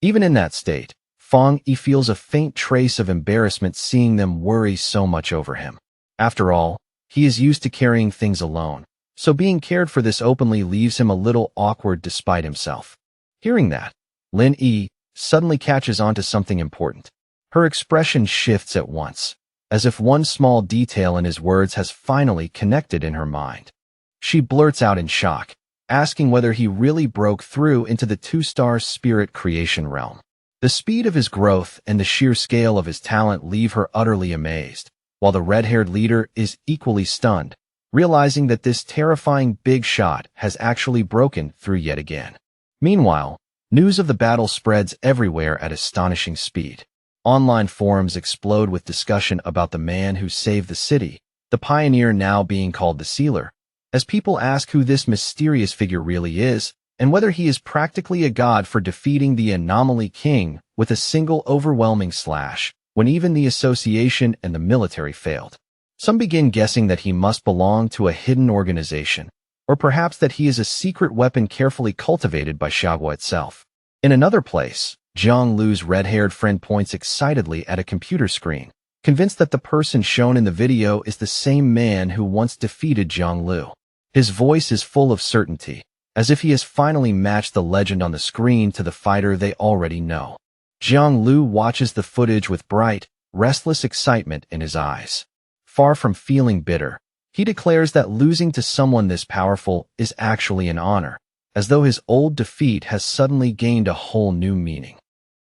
Even in that state, Fong Yi feels a faint trace of embarrassment seeing them worry so much over him. After all, he is used to carrying things alone, so being cared for this openly leaves him a little awkward despite himself. Hearing that, Lin Yi suddenly catches on to something important. Her expression shifts at once, as if one small detail in his words has finally connected in her mind. She blurts out in shock, asking whether he really broke through into the two-star spirit creation realm. The speed of his growth and the sheer scale of his talent leave her utterly amazed, while the red-haired leader is equally stunned, realizing that this terrifying big shot has actually broken through yet again. Meanwhile, news of the battle spreads everywhere at astonishing speed. Online forums explode with discussion about the man who saved the city, the pioneer now being called the Sealer, as people ask who this mysterious figure really is, and whether he is practically a god for defeating the Anomaly King with a single overwhelming slash, when even the association and the military failed. Some begin guessing that he must belong to a hidden organization, or perhaps that he is a secret weapon carefully cultivated by Xiaogua itself. In another place, Jiang Lu's red-haired friend points excitedly at a computer screen, convinced that the person shown in the video is the same man who once defeated Jiang Lu. His voice is full of certainty, as if he has finally matched the legend on the screen to the fighter they already know. Jiang Lu watches the footage with bright, restless excitement in his eyes. Far from feeling bitter, he declares that losing to someone this powerful is actually an honor, as though his old defeat has suddenly gained a whole new meaning.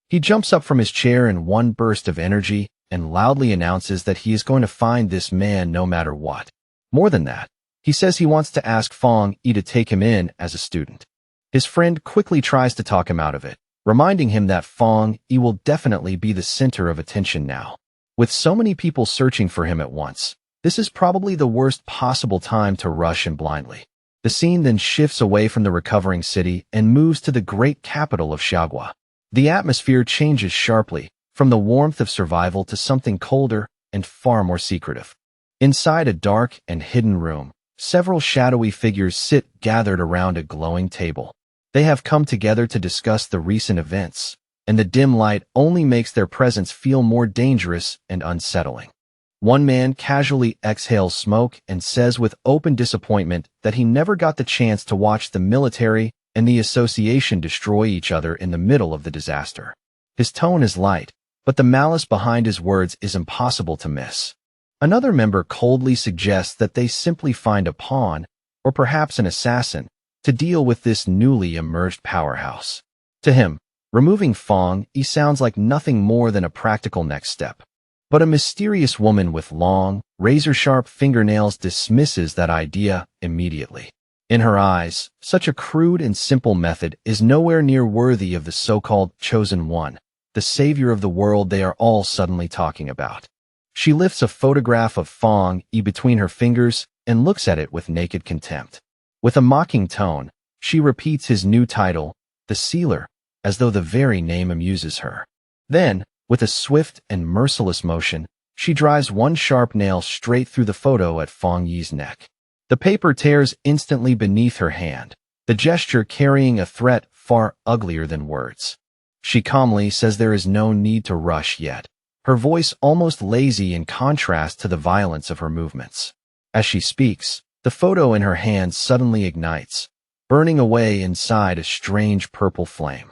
He jumps up from his chair in one burst of energy and loudly announces that he is going to find this man no matter what. More than that, he says he wants to ask Fong Yi to take him in as a student. His friend quickly tries to talk him out of it, reminding him that Fong Yi will definitely be the center of attention now. With so many people searching for him at once, this is probably the worst possible time to rush in blindly. The scene then shifts away from the recovering city and moves to the great capital of Xiaogua. The atmosphere changes sharply, from the warmth of survival to something colder and far more secretive. Inside a dark and hidden room, several shadowy figures sit gathered around a glowing table. They have come together to discuss the recent events, and the dim light only makes their presence feel more dangerous and unsettling. One man casually exhales smoke and says with open disappointment that he never got the chance to watch the military and the association destroy each other in the middle of the disaster. His tone is light, but the malice behind his words is impossible to miss. Another member coldly suggests that they simply find a pawn, or perhaps an assassin, to deal with this newly emerged powerhouse. To him, removing Fong Yi sounds like nothing more than a practical next step. But a mysterious woman with long, razor-sharp fingernails dismisses that idea immediately. In her eyes, such a crude and simple method is nowhere near worthy of the so-called chosen one, the savior of the world they are all suddenly talking about. She lifts a photograph of Fong Yi between her fingers and looks at it with naked contempt. With a mocking tone, she repeats his new title, the Sealer, as though the very name amuses her. Then, with a swift and merciless motion, she drives one sharp nail straight through the photo at Fong Yi's neck. The paper tears instantly beneath her hand, the gesture carrying a threat far uglier than words. She calmly says there is no need to rush yet, her voice almost lazy in contrast to the violence of her movements. As she speaks, the photo in her hand suddenly ignites, burning away inside a strange purple flame.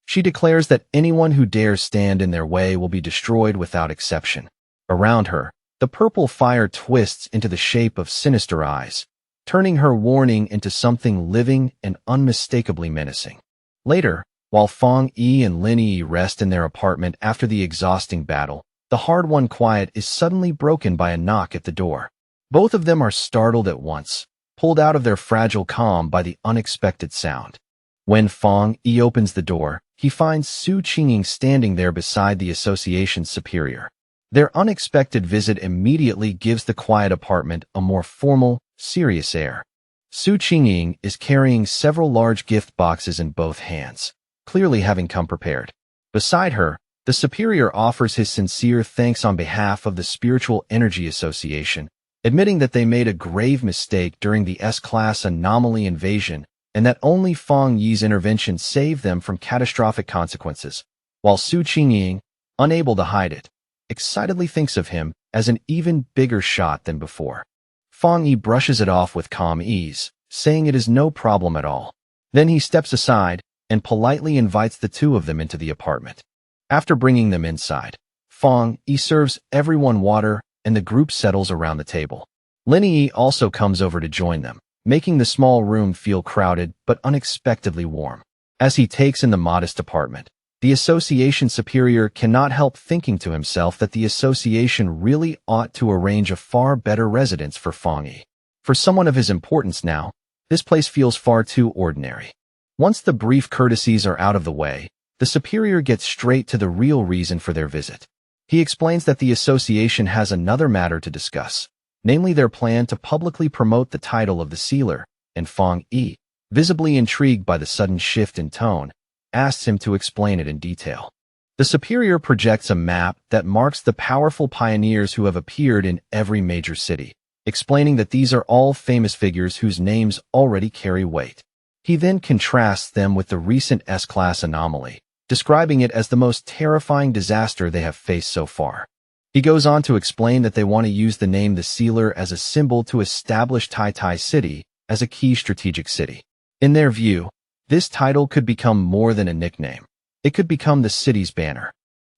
She declares that anyone who dares stand in their way will be destroyed without exception. Around her, the purple fire twists into the shape of sinister eyes, turning her warning into something living and unmistakably menacing. Later, while Fong Yi and Lin Yi rest in their apartment after the exhausting battle, the hard-won quiet is suddenly broken by a knock at the door. Both of them are startled at once, pulled out of their fragile calm by the unexpected sound. When Fong Yi opens the door, he finds Su Qingying standing there beside the association's superior. Their unexpected visit immediately gives the quiet apartment a more formal, serious air. Su Qingying is carrying several large gift boxes in both hands, clearly having come prepared. Beside her, the superior offers his sincere thanks on behalf of the Spiritual Energy Association, admitting that they made a grave mistake during the S-class anomaly invasion and that only Fong Yi's intervention saved them from catastrophic consequences, while Su Qingying, unable to hide it, excitedly thinks of him as an even bigger shot than before. Fong Yi brushes it off with calm ease, saying it is no problem at all. Then he steps aside and politely invites the two of them into the apartment. After bringing them inside, Fong Yi serves everyone water and the group settles around the table. Lin Yi also comes over to join them, making the small room feel crowded but unexpectedly warm. As he takes in the modest apartment, the association superior cannot help thinking to himself that the association really ought to arrange a far better residence for Fong Yi. For someone of his importance now, this place feels far too ordinary. Once the brief courtesies are out of the way, the superior gets straight to the real reason for their visit. He explains that the association has another matter to discuss, namely their plan to publicly promote the title of the Sealer, and Fong Yi, visibly intrigued by the sudden shift in tone, asks him to explain it in detail. The superior projects a map that marks the powerful pioneers who have appeared in every major city, explaining that these are all famous figures whose names already carry weight. He then contrasts them with the recent S-class anomaly, describing it as the most terrifying disaster they have faced so far. He goes on to explain that they want to use the name the Sealer as a symbol to establish Tai City as a key strategic city. In their view, this title could become more than a nickname. It could become the city's banner.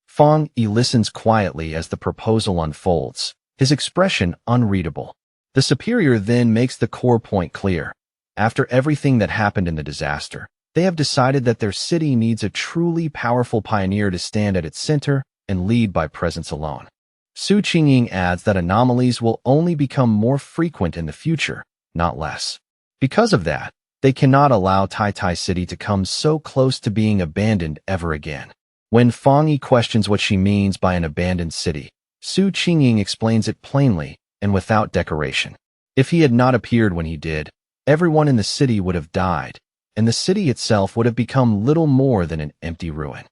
Fong Yi listens quietly as the proposal unfolds, his expression unreadable. The superior then makes the core point clear. After everything that happened in the disaster, they have decided that their city needs a truly powerful pioneer to stand at its center and lead by presence alone. Su Qingying adds that anomalies will only become more frequent in the future, not less. Because of that, they cannot allow Tai City to come so close to being abandoned ever again. When Fong Yi questions what she means by an abandoned city, Su Qingying explains it plainly and without decoration. If he had not appeared when he did, everyone in the city would have died, and the city itself would have become little more than an empty ruin.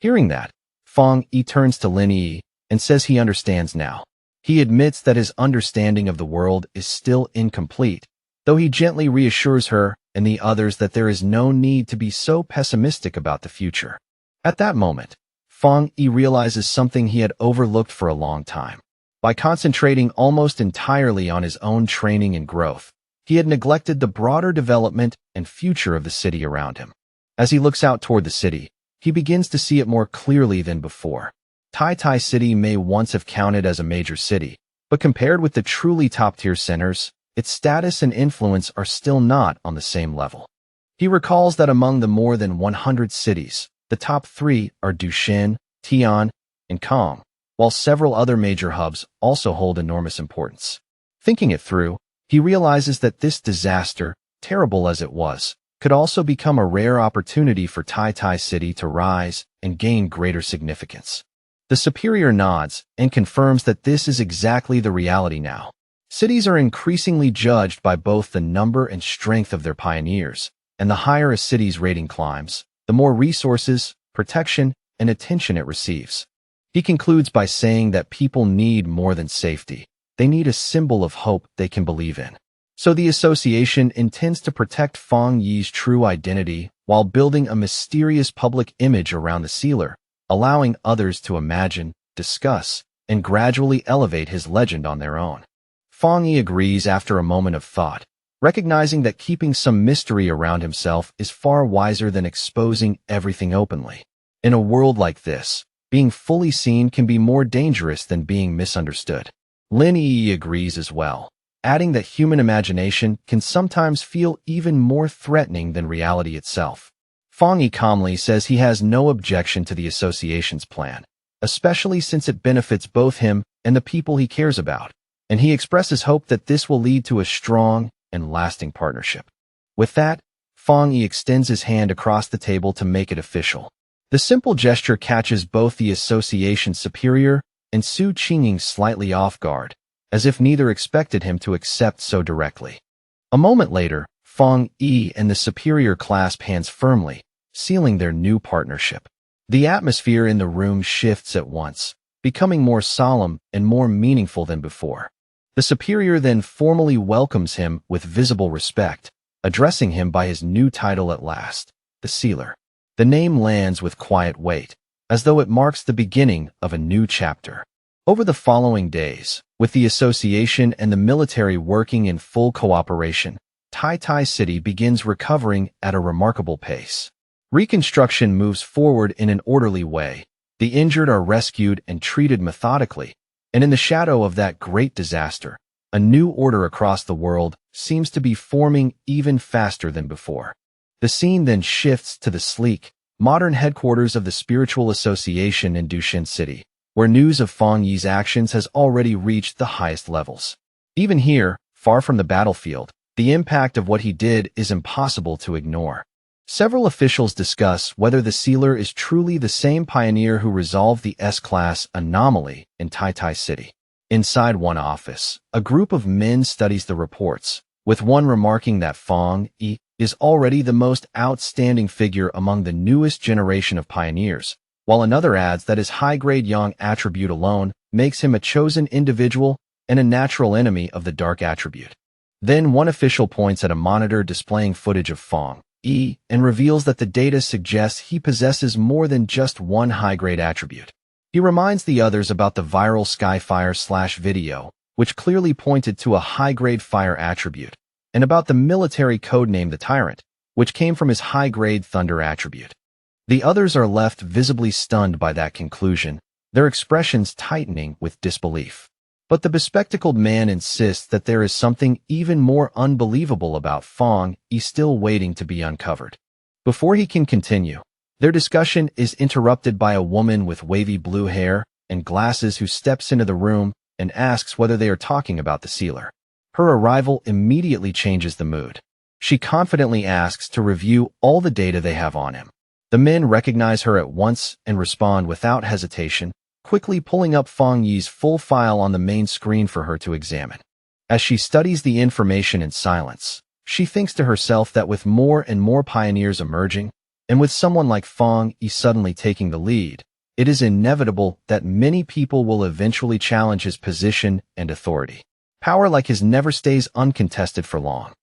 Hearing that, Fong Yi turns to Lin Yi and says he understands now. He admits that his understanding of the world is still incomplete, though he gently reassures her and the others that there is no need to be so pessimistic about the future. At that moment, Fong Yi realizes something he had overlooked for a long time. By concentrating almost entirely on his own training and growth, he had neglected the broader development and future of the city around him. As he looks out toward the city, he begins to see it more clearly than before. Tai City may once have counted as a major city, but compared with the truly top-tier centers, its status and influence are still not on the same level. He recalls that among the more than 100 cities, the top 3 are Dushan, Tian, and Kong, while several other major hubs also hold enormous importance. Thinking it through, he realizes that this disaster, terrible as it was, could also become a rare opportunity for Tai Tai City to rise and gain greater significance. The superior nods and confirms that this is exactly the reality now. Cities are increasingly judged by both the number and strength of their pioneers, and the higher a city's rating climbs, the more resources, protection, and attention it receives. He concludes by saying that people need more than safety. They need a symbol of hope they can believe in. So the association intends to protect Fang Yi's true identity while building a mysterious public image around the sealer, allowing others to imagine, discuss, and gradually elevate his legend on their own. Fang Yi agrees after a moment of thought, recognizing that keeping some mystery around himself is far wiser than exposing everything openly. In a world like this, being fully seen can be more dangerous than being misunderstood. Lin Yi agrees as well, adding that human imagination can sometimes feel even more threatening than reality itself. Fang Yi calmly says he has no objection to the association's plan, especially since it benefits both him and the people he cares about, and he expresses hope that this will lead to a strong and lasting partnership. With that, Fang Yi extends his hand across the table to make it official. The simple gesture catches both the association's superior and Su Qingying slightly off guard, as if neither expected him to accept so directly. A moment later, Fang Yi and the superior clasp hands firmly, sealing their new partnership. The atmosphere in the room shifts at once, becoming more solemn and more meaningful than before. The superior then formally welcomes him with visible respect, addressing him by his new title at last, the Sealer. The name lands with quiet weight, as though it marks the beginning of a new chapter. Over the following days, with the association and the military working in full cooperation, Tai Tai City begins recovering at a remarkable pace. Reconstruction moves forward in an orderly way. The injured are rescued and treated methodically, and in the shadow of that great disaster, a new order across the world seems to be forming even faster than before. The scene then shifts to the sleek, modern headquarters of the Spiritual Association in Dushan City, where news of Fang Yi's actions has already reached the highest levels. Even here, far from the battlefield, the impact of what he did is impossible to ignore. Several officials discuss whether the sealer is truly the same pioneer who resolved the S-class anomaly in Tai Tai City. Inside one office, a group of men studies the reports, with one remarking that Fang Yi is already the most outstanding figure among the newest generation of pioneers, while another adds that his high-grade yang attribute alone makes him a chosen individual and a natural enemy of the dark attribute. Then one official points at a monitor displaying footage of Fang Yi and reveals that the data suggests he possesses more than just one high-grade attribute. He reminds the others about the viral Skyfire/video, which clearly pointed to a high-grade fire attribute, and about the military codename the Tyrant, which came from his high-grade thunder attribute. The others are left visibly stunned by that conclusion, their expressions tightening with disbelief. But the bespectacled man insists that there is something even more unbelievable about Fang Yi still waiting to be uncovered. Before he can continue, their discussion is interrupted by a woman with wavy blue hair and glasses who steps into the room and asks whether they are talking about the sealer. Her arrival immediately changes the mood. She confidently asks to review all the data they have on him. The men recognize her at once and respond without hesitation, quickly pulling up Fang Yi's full file on the main screen for her to examine. As she studies the information in silence, she thinks to herself that with more and more pioneers emerging, and with someone like Fang Yi suddenly taking the lead, it is inevitable that many people will eventually challenge his position and authority. Power like his never stays uncontested for long.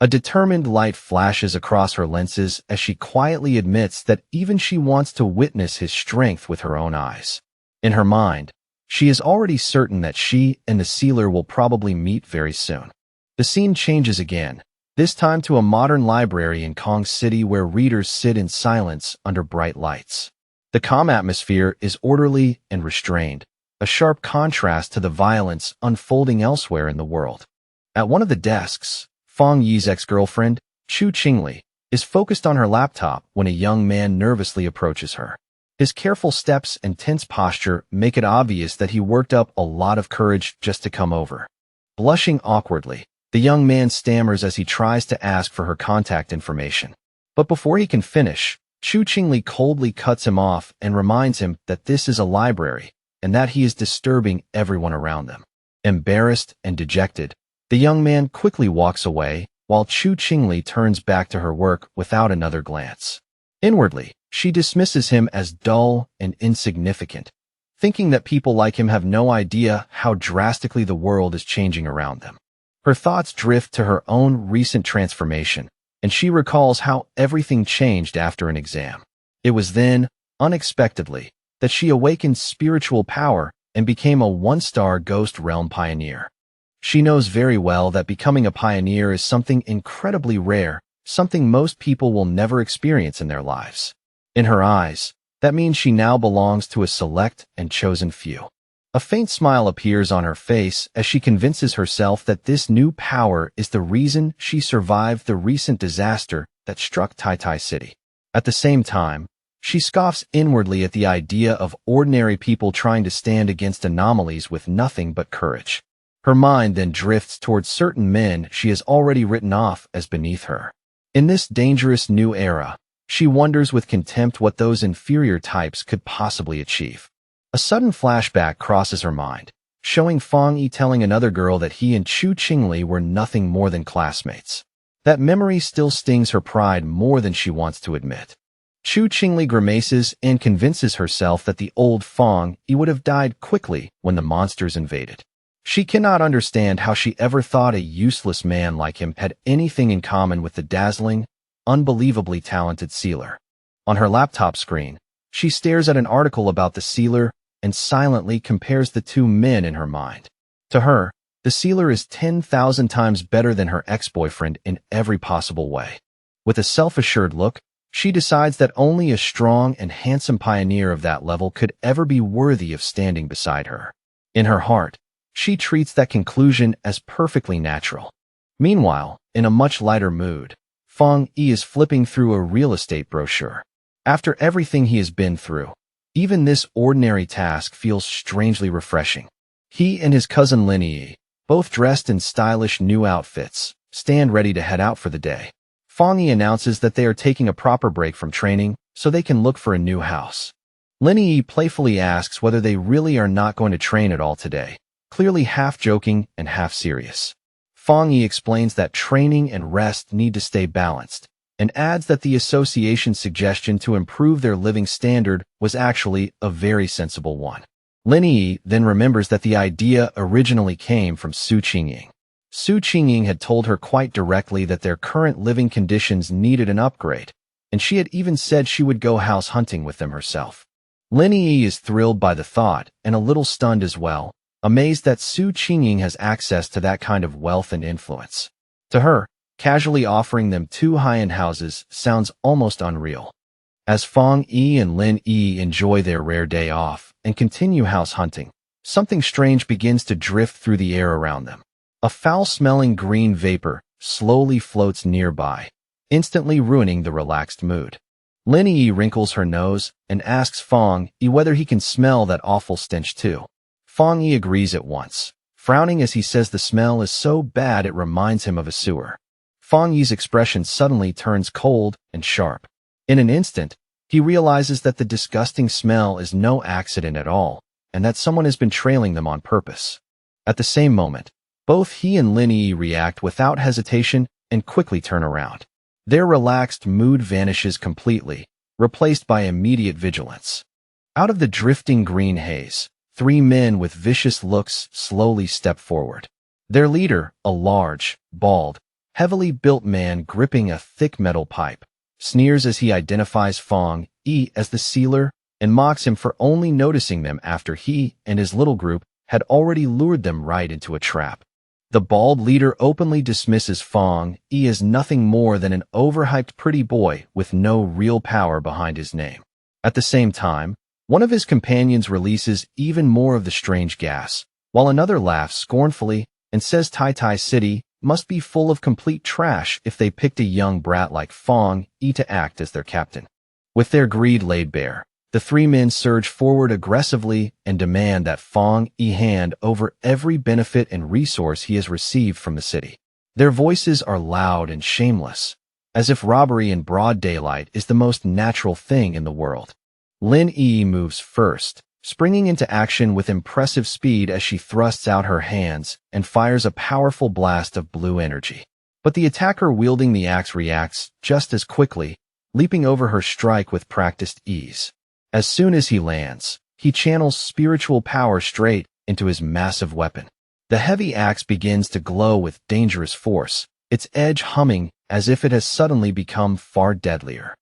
A determined light flashes across her lenses as she quietly admits that even she wants to witness his strength with her own eyes. In her mind, she is already certain that she and the sealer will probably meet very soon. The scene changes again, this time to a modern library in Kong City where readers sit in silence under bright lights. The calm atmosphere is orderly and restrained, a sharp contrast to the violence unfolding elsewhere in the world. At one of the desks, Fang Yi's ex-girlfriend, Chu Qingli, is focused on her laptop when a young man nervously approaches her. His careful steps and tense posture make it obvious that he worked up a lot of courage just to come over. Blushing awkwardly, the young man stammers as he tries to ask for her contact information. But before he can finish, Chu Qingli coldly cuts him off and reminds him that this is a library and that he is disturbing everyone around them. Embarrassed and dejected, the young man quickly walks away while Chu Qingli turns back to her work without another glance. Inwardly, she dismisses him as dull and insignificant, thinking that people like him have no idea how drastically the world is changing around them. Her thoughts drift to her own recent transformation, and she recalls how everything changed after an exam. It was then, unexpectedly, that she awakened spiritual power and became a one-star Ghost Realm pioneer. She knows very well that becoming a pioneer is something incredibly rare, something most people will never experience in their lives. In her eyes, that means she now belongs to a select and chosen few. A faint smile appears on her face as she convinces herself that this new power is the reason she survived the recent disaster that struck Tai City. At the same time, she scoffs inwardly at the idea of ordinary people trying to stand against anomalies with nothing but courage. Her mind then drifts towards certain men she has already written off as beneath her. In this dangerous new era, she wonders with contempt what those inferior types could possibly achieve. A sudden flashback crosses her mind, showing Fang Yi telling another girl that he and Chu Qingli were nothing more than classmates. That memory still stings her pride more than she wants to admit. Chu Qingli grimaces and convinces herself that the old Fang Yi would have died quickly when the monsters invaded. She cannot understand how she ever thought a useless man like him had anything in common with the dazzling, unbelievably talented sealer. On her laptop screen, she stares at an article about the sealer and silently compares the two men in her mind. To her, the sealer is 10,000 times better than her ex-boyfriend in every possible way. With a self-assured look, she decides that only a strong and handsome pioneer of that level could ever be worthy of standing beside her. In her heart, she treats that conclusion as perfectly natural. Meanwhile, in a much lighter mood, Fang Yi is flipping through a real estate brochure. After everything he has been through, even this ordinary task feels strangely refreshing. He and his cousin Lin Yi, both dressed in stylish new outfits, stand ready to head out for the day. Fang Yi announces that they are taking a proper break from training so they can look for a new house. Lin Yi playfully asks whether they really are not going to train at all today, clearly half joking and half serious. Fang Yi explains that training and rest need to stay balanced, and adds that the association's suggestion to improve their living standard was actually a very sensible one. Lin Yi then remembers that the idea originally came from Su Qingying. Su Qingying had told her quite directly that their current living conditions needed an upgrade, and she had even said she would go house hunting with them herself. Lin Yi is thrilled by the thought and a little stunned as well, amazed that Su Qingying has access to that kind of wealth and influence. To her, casually offering them two high-end houses sounds almost unreal. As Fang Yi and Lin Yi enjoy their rare day off and continue house hunting, something strange begins to drift through the air around them. A foul-smelling green vapor slowly floats nearby, instantly ruining the relaxed mood. Lin Yi wrinkles her nose and asks Fang Yi whether he can smell that awful stench too. Fang Yi agrees at once, frowning as he says the smell is so bad it reminds him of a sewer. Fang Yi's expression suddenly turns cold and sharp. In an instant, he realizes that the disgusting smell is no accident at all, and that someone has been trailing them on purpose. At the same moment, both he and Lin Yi react without hesitation and quickly turn around. Their relaxed mood vanishes completely, replaced by immediate vigilance. Out of the drifting green haze, three men with vicious looks slowly step forward. Their leader, a large, bald, heavily built man gripping a thick metal pipe, sneers as he identifies Fang Yi as the sealer and mocks him for only noticing them after he and his little group had already lured them right into a trap. The bald leader openly dismisses Fang Yi as nothing more than an overhyped pretty boy with no real power behind his name. At the same time, one of his companions releases even more of the strange gas, while another laughs scornfully and says Tai City must be full of complete trash if they picked a young brat like Fang Yi to act as their captain. With their greed laid bare, the three men surge forward aggressively and demand that Fang Yi hand over every benefit and resource he has received from the city. Their voices are loud and shameless, as if robbery in broad daylight is the most natural thing in the world. Lin Yi moves first, springing into action with impressive speed as she thrusts out her hands and fires a powerful blast of blue energy. But the attacker wielding the axe reacts just as quickly, leaping over her strike with practiced ease. As soon as he lands, he channels spiritual power straight into his massive weapon. The heavy axe begins to glow with dangerous force, its edge humming as if it has suddenly become far deadlier.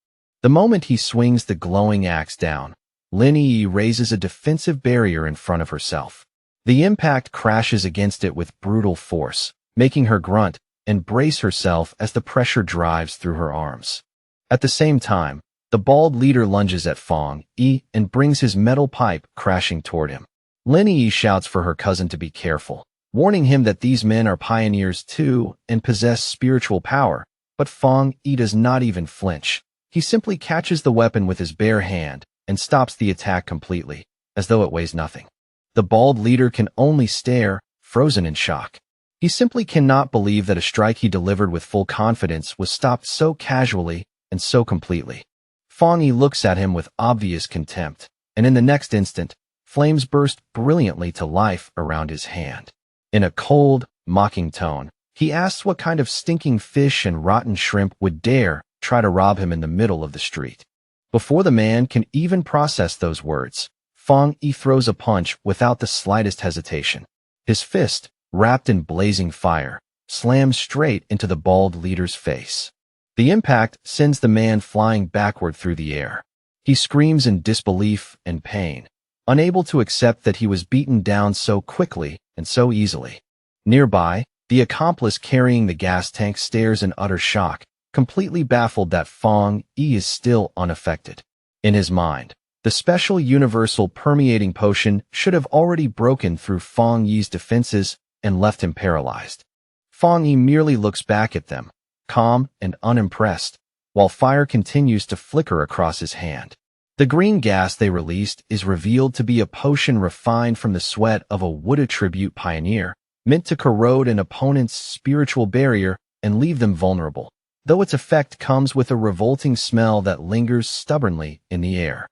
The moment he swings the glowing axe down, Lin Yi raises a defensive barrier in front of herself. The impact crashes against it with brutal force, making her grunt and brace herself as the pressure drives through her arms. At the same time, the bald leader lunges at Fong Yi and brings his metal pipe crashing toward him. Lin Yi shouts for her cousin to be careful, warning him that these men are pioneers too and possess spiritual power, but Fong Yi does not even flinch. He simply catches the weapon with his bare hand and stops the attack completely, as though it weighs nothing. The bald leader can only stare, frozen in shock. He simply cannot believe that a strike he delivered with full confidence was stopped so casually and so completely. Fong Yi looks at him with obvious contempt, and in the next instant, flames burst brilliantly to life around his hand. In a cold, mocking tone, he asks what kind of stinking fish and rotten shrimp would dare try to rob him in the middle of the street. Before the man can even process those words, Fong Yi throws a punch without the slightest hesitation. His fist, wrapped in blazing fire, slams straight into the bald leader's face. The impact sends the man flying backward through the air. He screams in disbelief and pain, unable to accept that he was beaten down so quickly and so easily. Nearby, the accomplice carrying the gas tank stares in utter shock, completely baffled that Fong Yi is still unaffected. In his mind, the special universal permeating potion should have already broken through Fong Yi's defenses and left him paralyzed. Fong Yi merely looks back at them, calm and unimpressed, while fire continues to flicker across his hand. The green gas they released is revealed to be a potion refined from the sweat of a wood attribute pioneer, meant to corrode an opponent's spiritual barrier and leave them vulnerable, though its effect comes with a revolting smell that lingers stubbornly in the air.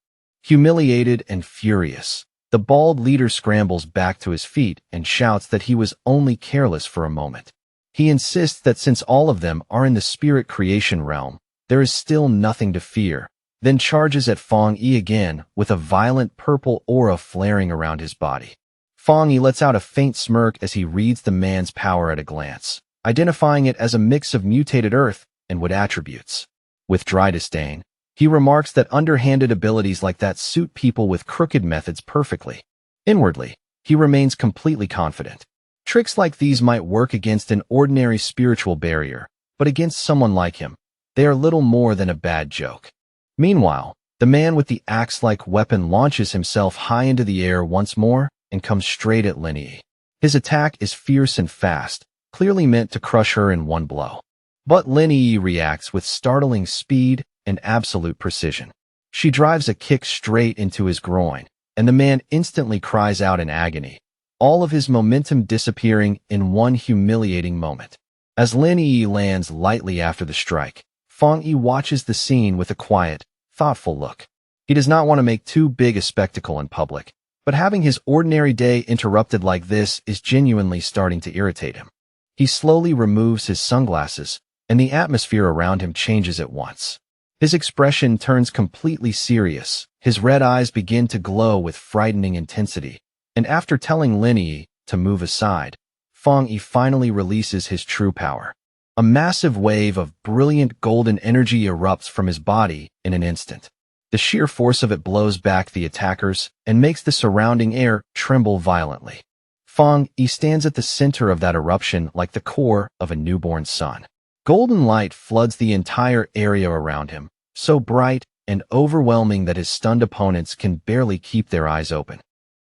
Humiliated and furious, the bald leader scrambles back to his feet and shouts that he was only careless for a moment. He insists that since all of them are in the spirit creation realm, there is still nothing to fear, then charges at Fong Yi again with a violent purple aura flaring around his body. Fong Yi lets out a faint smirk as he reads the man's power at a glance, identifying it as a mix of mutated earth and wood attributes. With dry disdain, he remarks that underhanded abilities like that suit people with crooked methods perfectly. Inwardly, he remains completely confident. Tricks like these might work against an ordinary spiritual barrier, but against someone like him, they are little more than a bad joke. Meanwhile, the man with the axe-like weapon launches himself high into the air once more and comes straight at Lin Yi. His attack is fierce and fast, clearly meant to crush her in one blow. But Lin Yi reacts with startling speed and absolute precision. She drives a kick straight into his groin, and the man instantly cries out in agony, all of his momentum disappearing in one humiliating moment. As Lin Yi lands lightly after the strike, Fong Yi watches the scene with a quiet, thoughtful look. He does not want to make too big a spectacle in public, but having his ordinary day interrupted like this is genuinely starting to irritate him. He slowly removes his sunglasses, and the atmosphere around him changes at once. His expression turns completely serious, his red eyes begin to glow with frightening intensity, and after telling Lin Yi to move aside, Fong Yi finally releases his true power. A massive wave of brilliant golden energy erupts from his body in an instant. The sheer force of it blows back the attackers and makes the surrounding air tremble violently. Fong Yi stands at the center of that eruption like the core of a newborn sun. Golden light floods the entire area around him, so bright and overwhelming that his stunned opponents can barely keep their eyes open.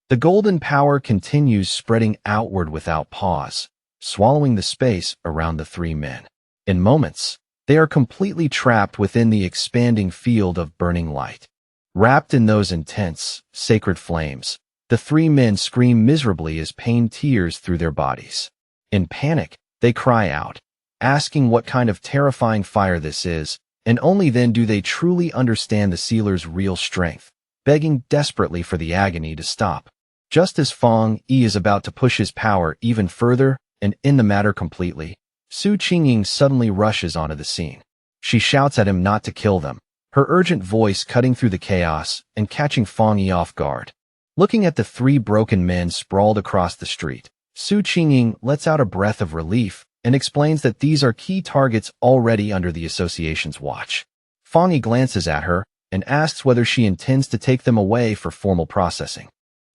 The golden power continues spreading outward without pause, swallowing the space around the three men. In moments, they are completely trapped within the expanding field of burning light. Wrapped in those intense, sacred flames, the three men scream miserably as pain tears through their bodies. In panic, they cry out, asking what kind of terrifying fire this is, and only then do they truly understand the sealer's real strength, begging desperately for the agony to stop. Just as Fang Yi is about to push his power even further and end the matter completely, Su Qingying suddenly rushes onto the scene. She shouts at him not to kill them, her urgent voice cutting through the chaos and catching Fang Yi off guard. Looking at the three broken men sprawled across the street, Su Qingying lets out a breath of relief and explains that these are key targets already under the association's watch. Fang Yi glances at her and asks whether she intends to take them away for formal processing.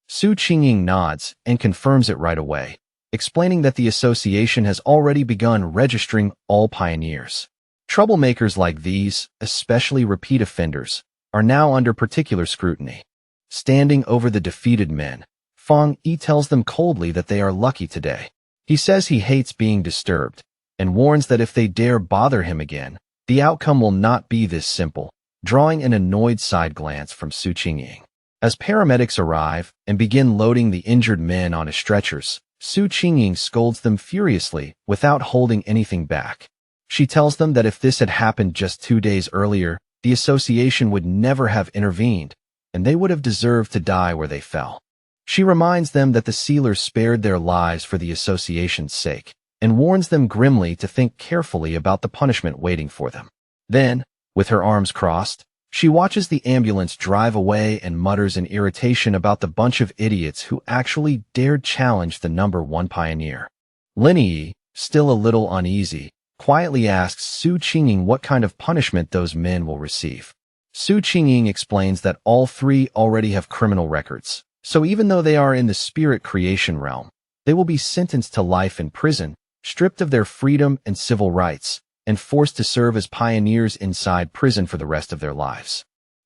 Su Qingying nods and confirms it right away, explaining that the association has already begun registering all pioneers. Troublemakers like these, especially repeat offenders, are now under particular scrutiny. Standing over the defeated men, Fang Yi tells them coldly that they are lucky today. He says he hates being disturbed and warns that if they dare bother him again, the outcome will not be this simple, drawing an annoyed side glance from Su Qingying. As paramedics arrive and begin loading the injured men onto stretchers, Su Qingying scolds them furiously without holding anything back. She tells them that if this had happened just 2 days earlier, the association would never have intervened, and they would have deserved to die where they fell. She reminds them that the sealers spared their lives for the association's sake, and warns them grimly to think carefully about the punishment waiting for them. Then, with her arms crossed, she watches the ambulance drive away and mutters in irritation about the bunch of idiots who actually dared challenge the number 1 pioneer. Lin Yi, still a little uneasy, quietly asks Su Qingying what kind of punishment those men will receive. Su Qingying explains that all 3 already have criminal records, so even though they are in the spirit creation realm, they will be sentenced to life in prison, stripped of their freedom and civil rights, and forced to serve as pioneers inside prison for the rest of their lives.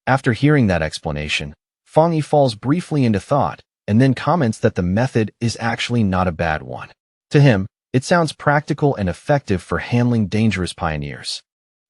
After hearing that explanation, Fang Yi falls briefly into thought and then comments that the method is actually not a bad one. To him, it sounds practical and effective for handling dangerous pioneers.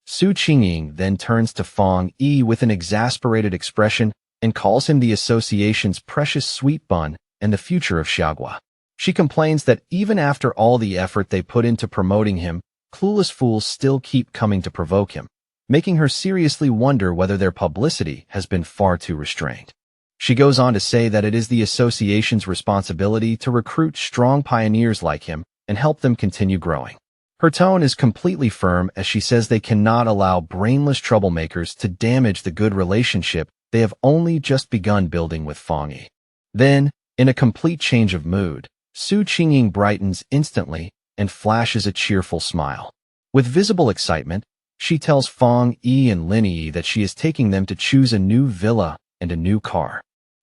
Su Qingying then turns to Fang Yi with an exasperated expression and calls him the association's precious sweet bun and the future of Xiaogua. She complains that even after all the effort they put into promoting him, clueless fools still keep coming to provoke him, making her seriously wonder whether their publicity has been far too restrained. She goes on to say that it is the association's responsibility to recruit strong pioneers like him and help them continue growing. Her tone is completely firm as she says they cannot allow brainless troublemakers to damage the good relationship they have only just begun building with Fang Yi. Then, in a complete change of mood, Su Qingying brightens instantly and flashes a cheerful smile. With visible excitement, she tells Fang Yi and Lin Yi that she is taking them to choose a new villa and a new car.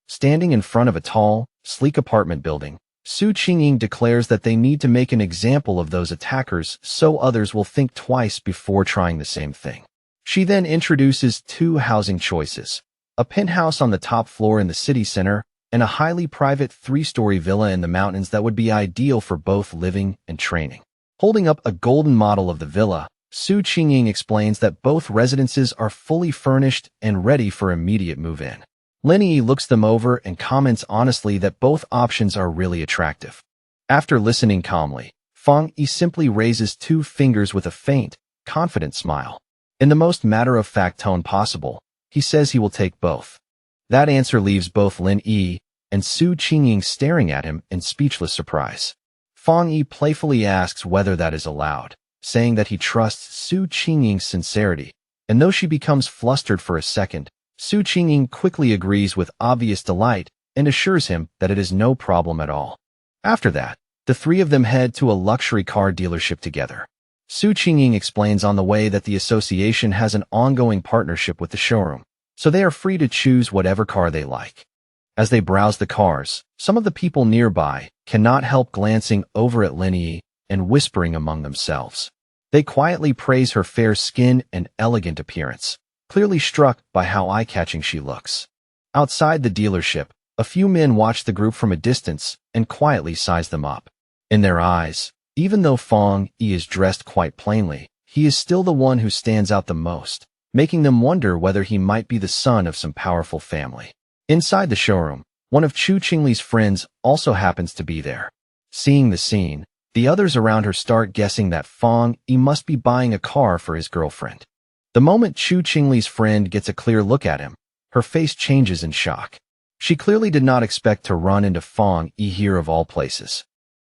Standing in front of a tall, sleek apartment building, Su Qingying declares that they need to make an example of those attackers so others will think twice before trying the same thing. She then introduces 2 housing choices, a penthouse on the top floor in the city center and a highly private 3-story villa in the mountains that would be ideal for both living and training. Holding up a golden model of the villa, Su Qingying explains that both residences are fully furnished and ready for immediate move-in. Lin Yi looks them over and comments honestly that both options are really attractive. After listening calmly, Fang Yi simply raises 2 fingers with a faint, confident smile. In the most matter-of-fact tone possible, he says he will take both. That answer leaves both Lin Yi and Su Qingying staring at him in speechless surprise. Fang Yi playfully asks whether that is allowed, saying that he trusts Su Qingying's sincerity, and though she becomes flustered for a second, Su Qingying quickly agrees with obvious delight and assures him that it is no problem at all. After that, the 3 of them head to a luxury car dealership together. Su Qingying explains on the way that the association has an ongoing partnership with the showroom, so they are free to choose whatever car they like. As they browse the cars, some of the people nearby cannot help glancing over at Lin Yi and whispering among themselves. They quietly praise her fair skin and elegant appearance, clearly struck by how eye-catching she looks. Outside the dealership, a few men watch the group from a distance and quietly size them up. In their eyes, even though Fang Yi is dressed quite plainly, he is still the one who stands out the most, making them wonder whether he might be the son of some powerful family. Inside the showroom, one of Chu Qingli's friends also happens to be there. Seeing the scene, The others around her start guessing that Fong Yi must be buying a car for his girlfriend. The moment Chu Qingli's friend gets a clear look at him, her face changes in shock. She clearly did not expect to run into Fong Yi here of all places.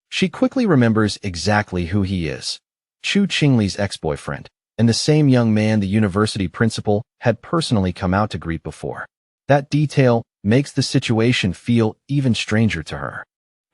She quickly remembers exactly who he is, Chu Qingli's ex-boyfriend, and the same young man the university principal had personally come out to greet before. That detail makes the situation feel even stranger to her.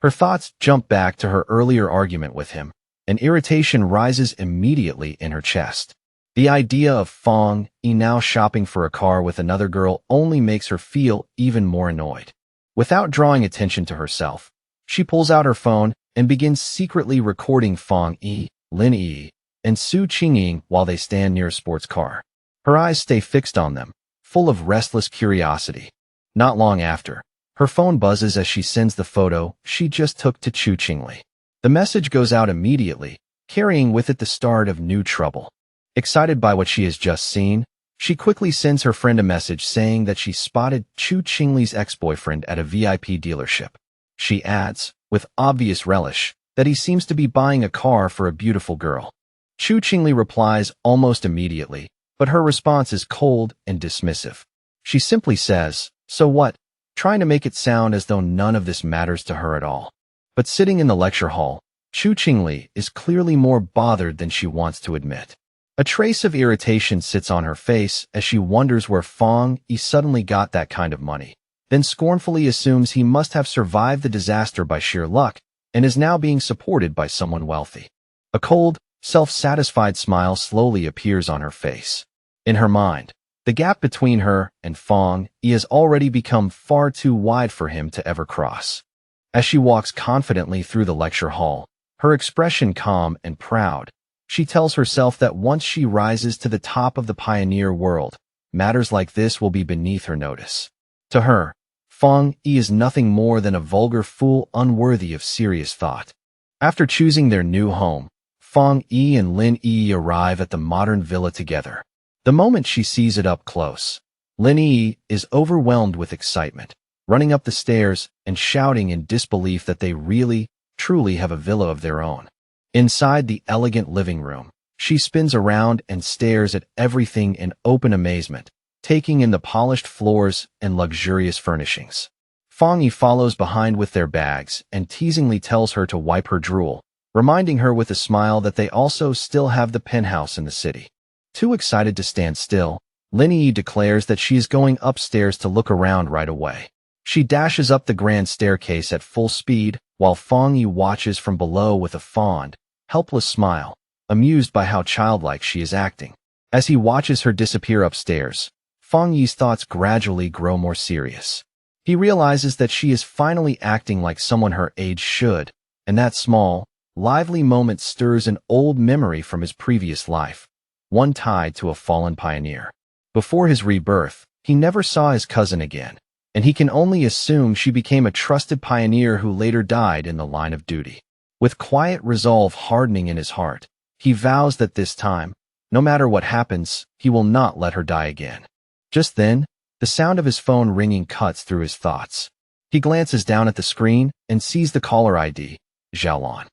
Her thoughts jump back to her earlier argument with him, and irritation rises immediately in her chest. The idea of Fong Yi now shopping for a car with another girl only makes her feel even more annoyed. Without drawing attention to herself, she pulls out her phone and begins secretly recording Fong Yi, Lin Yi, and Su Qingying while they stand near a sports car. Her eyes stay fixed on them, full of restless curiosity. Not long after, her phone buzzes as she sends the photo she just took to Chu Qingli. The message goes out immediately, carrying with it the start of new trouble. Excited by what she has just seen, she quickly sends her friend a message saying that she spotted Chu Qingli's ex-boyfriend at a VIP dealership. She adds, with obvious relish, that he seems to be buying a car for a beautiful girl. Chu Qingli replies almost immediately, but her response is cold and dismissive. She simply says, "So what?" trying to make it sound as though none of this matters to her at all. But sitting in the lecture hall, Chu Qingli is clearly more bothered than she wants to admit. A trace of irritation sits on her face as she wonders where Fong Yi suddenly got that kind of money, then scornfully assumes he must have survived the disaster by sheer luck and is now being supported by someone wealthy. A cold, self-satisfied smile slowly appears on her face. In her mind, the gap between her and Fong Yi has already become far too wide for him to ever cross. As she walks confidently through the lecture hall, her expression calm and proud, she tells herself that once she rises to the top of the pioneer world, matters like this will be beneath her notice. To her, Fong Yi is nothing more than a vulgar fool unworthy of serious thought. After choosing their new home, Fong Yi and Lin Yi arrive at the modern villa together. The moment she sees it up close, Lin Yi is overwhelmed with excitement, running up the stairs and shouting in disbelief that they really, truly have a villa of their own. Inside the elegant living room, she spins around and stares at everything in open amazement, taking in the polished floors and luxurious furnishings. Fong Yi follows behind with their bags and teasingly tells her to wipe her drool, reminding her with a smile that they also still have the penthouse in the city. Too excited to stand still, Lin Yi declares that she is going upstairs to look around right away. She dashes up the grand staircase at full speed, while Fong Yi watches from below with a fond, helpless smile, amused by how childlike she is acting. As he watches her disappear upstairs, Fong Yi's thoughts gradually grow more serious. He realizes that she is finally acting like someone her age should, and that small, lively moment stirs an old memory from his previous life, one tied to a fallen pioneer. Before his rebirth, he never saw his cousin again, and he can only assume she became a trusted pioneer who later died in the line of duty. With quiet resolve hardening in his heart, he vows that this time, no matter what happens, he will not let her die again. Just then, the sound of his phone ringing cuts through his thoughts. He glances down at the screen and sees the caller ID, Xiaolan.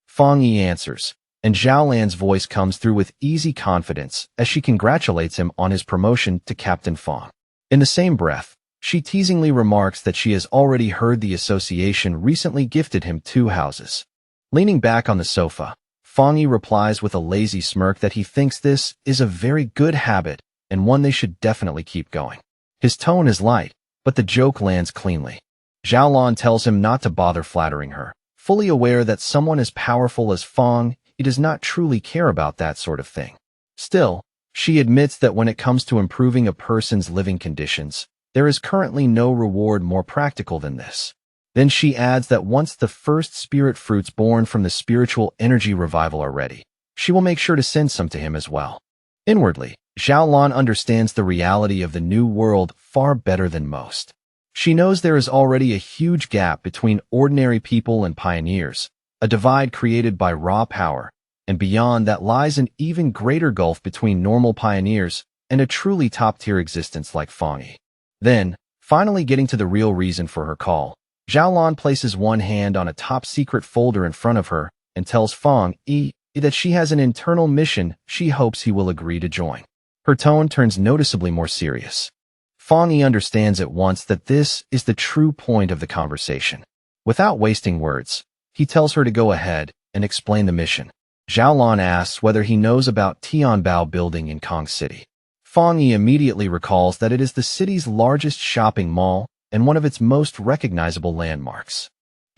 Fong Yi answers, and Xiaolan's voice comes through with easy confidence as she congratulates him on his promotion to Captain Fong. In the same breath, she teasingly remarks that she has already heard the association recently gifted him 2 houses. Leaning back on the sofa, Fong Yi replies with a lazy smirk that he thinks this is a very good habit and one they should definitely keep going. His tone is light, but the joke lands cleanly. Xiaolan tells him not to bother flattering her, fully aware that someone as powerful as Fong Yi does not truly care about that sort of thing. Still, she admits that when it comes to improving a person's living conditions, there is currently no reward more practical than this. Then she adds that once the first spirit fruits born from the spiritual energy revival are ready, she will make sure to send some to him as well. Inwardly, Xiaolan understands the reality of the new world far better than most. She knows there is already a huge gap between ordinary people and pioneers, a divide created by raw power, and beyond that lies an even greater gulf between normal pioneers and a truly top-tier existence like Fong Yi. Then, finally getting to the real reason for her call, Xiaolan places one hand on a top-secret folder in front of her and tells Fang Yi that she has an internal mission she hopes he will agree to join. Her tone turns noticeably more serious. Fang Yi understands at once that this is the true point of the conversation. Without wasting words, he tells her to go ahead and explain the mission. Xiaolan asks whether he knows about Tianbao Building in Kong City. Fang Yi immediately recalls that it is the city's largest shopping mall and one of its most recognizable landmarks.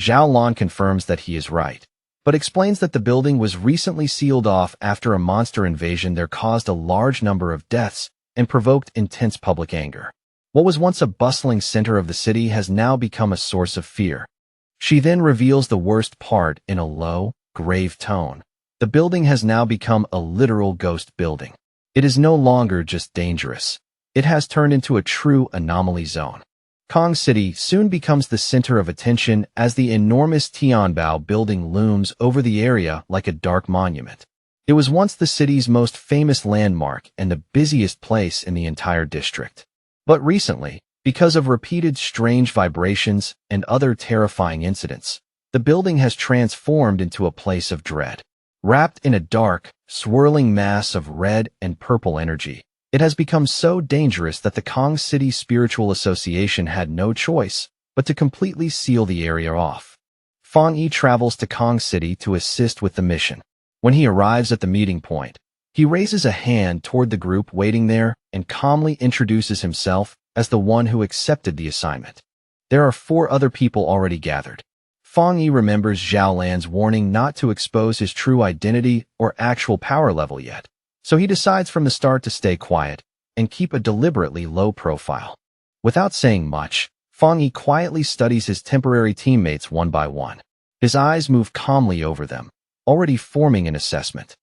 Xiaolan confirms that he is right, but explains that the building was recently sealed off after a monster invasion there caused a large number of deaths and provoked intense public anger. What was once a bustling center of the city has now become a source of fear. She then reveals the worst part in a low, grave tone. The building has now become a literal ghost building. It is no longer just dangerous. It has turned into a true anomaly zone. Kong City soon becomes the center of attention as the enormous Tianbao building looms over the area like a dark monument. It was once the city's most famous landmark and the busiest place in the entire district. But recently, because of repeated strange vibrations and other terrifying incidents, the building has transformed into a place of dread. Wrapped in a dark, swirling mass of red and purple energy, it has become so dangerous that the Kong City Spiritual Association had no choice but to completely seal the area off. Fang Yi travels to Kong City to assist with the mission. When he arrives at the meeting point, he raises a hand toward the group waiting there and calmly introduces himself as the one who accepted the assignment. There are 4 other people already gathered. Fang Yi remembers Zhao Lan's warning not to expose his true identity or actual power level yet, so he decides from the start to stay quiet and keep a deliberately low profile. Without saying much, Fang Yi quietly studies his temporary teammates one by one. His eyes move calmly over them, already forming an assessment.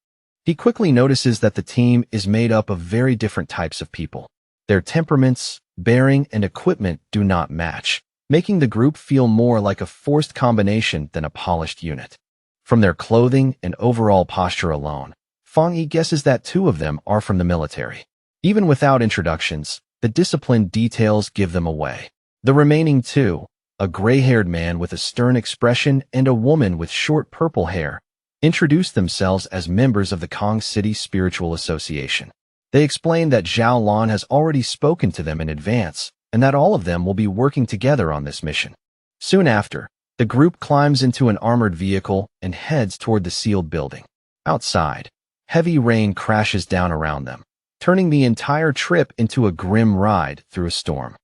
He quickly notices that the team is made up of very different types of people. Their temperaments, bearing, and equipment do not match, making the group feel more like a forced combination than a polished unit. From their clothing and overall posture alone, Fang Yi guesses that 2 of them are from the military. Even without introductions, the disciplined details give them away. The remaining 2, a gray-haired man with a stern expression and a woman with short purple hair, introduce themselves as members of the Kong City Spiritual Association. They explain that Zhao Lan has already spoken to them in advance, and that all of them will be working together on this mission. Soon after, the group climbs into an armored vehicle and heads toward the sealed building. Outside, heavy rain crashes down around them, turning the entire trip into a grim ride through a storm.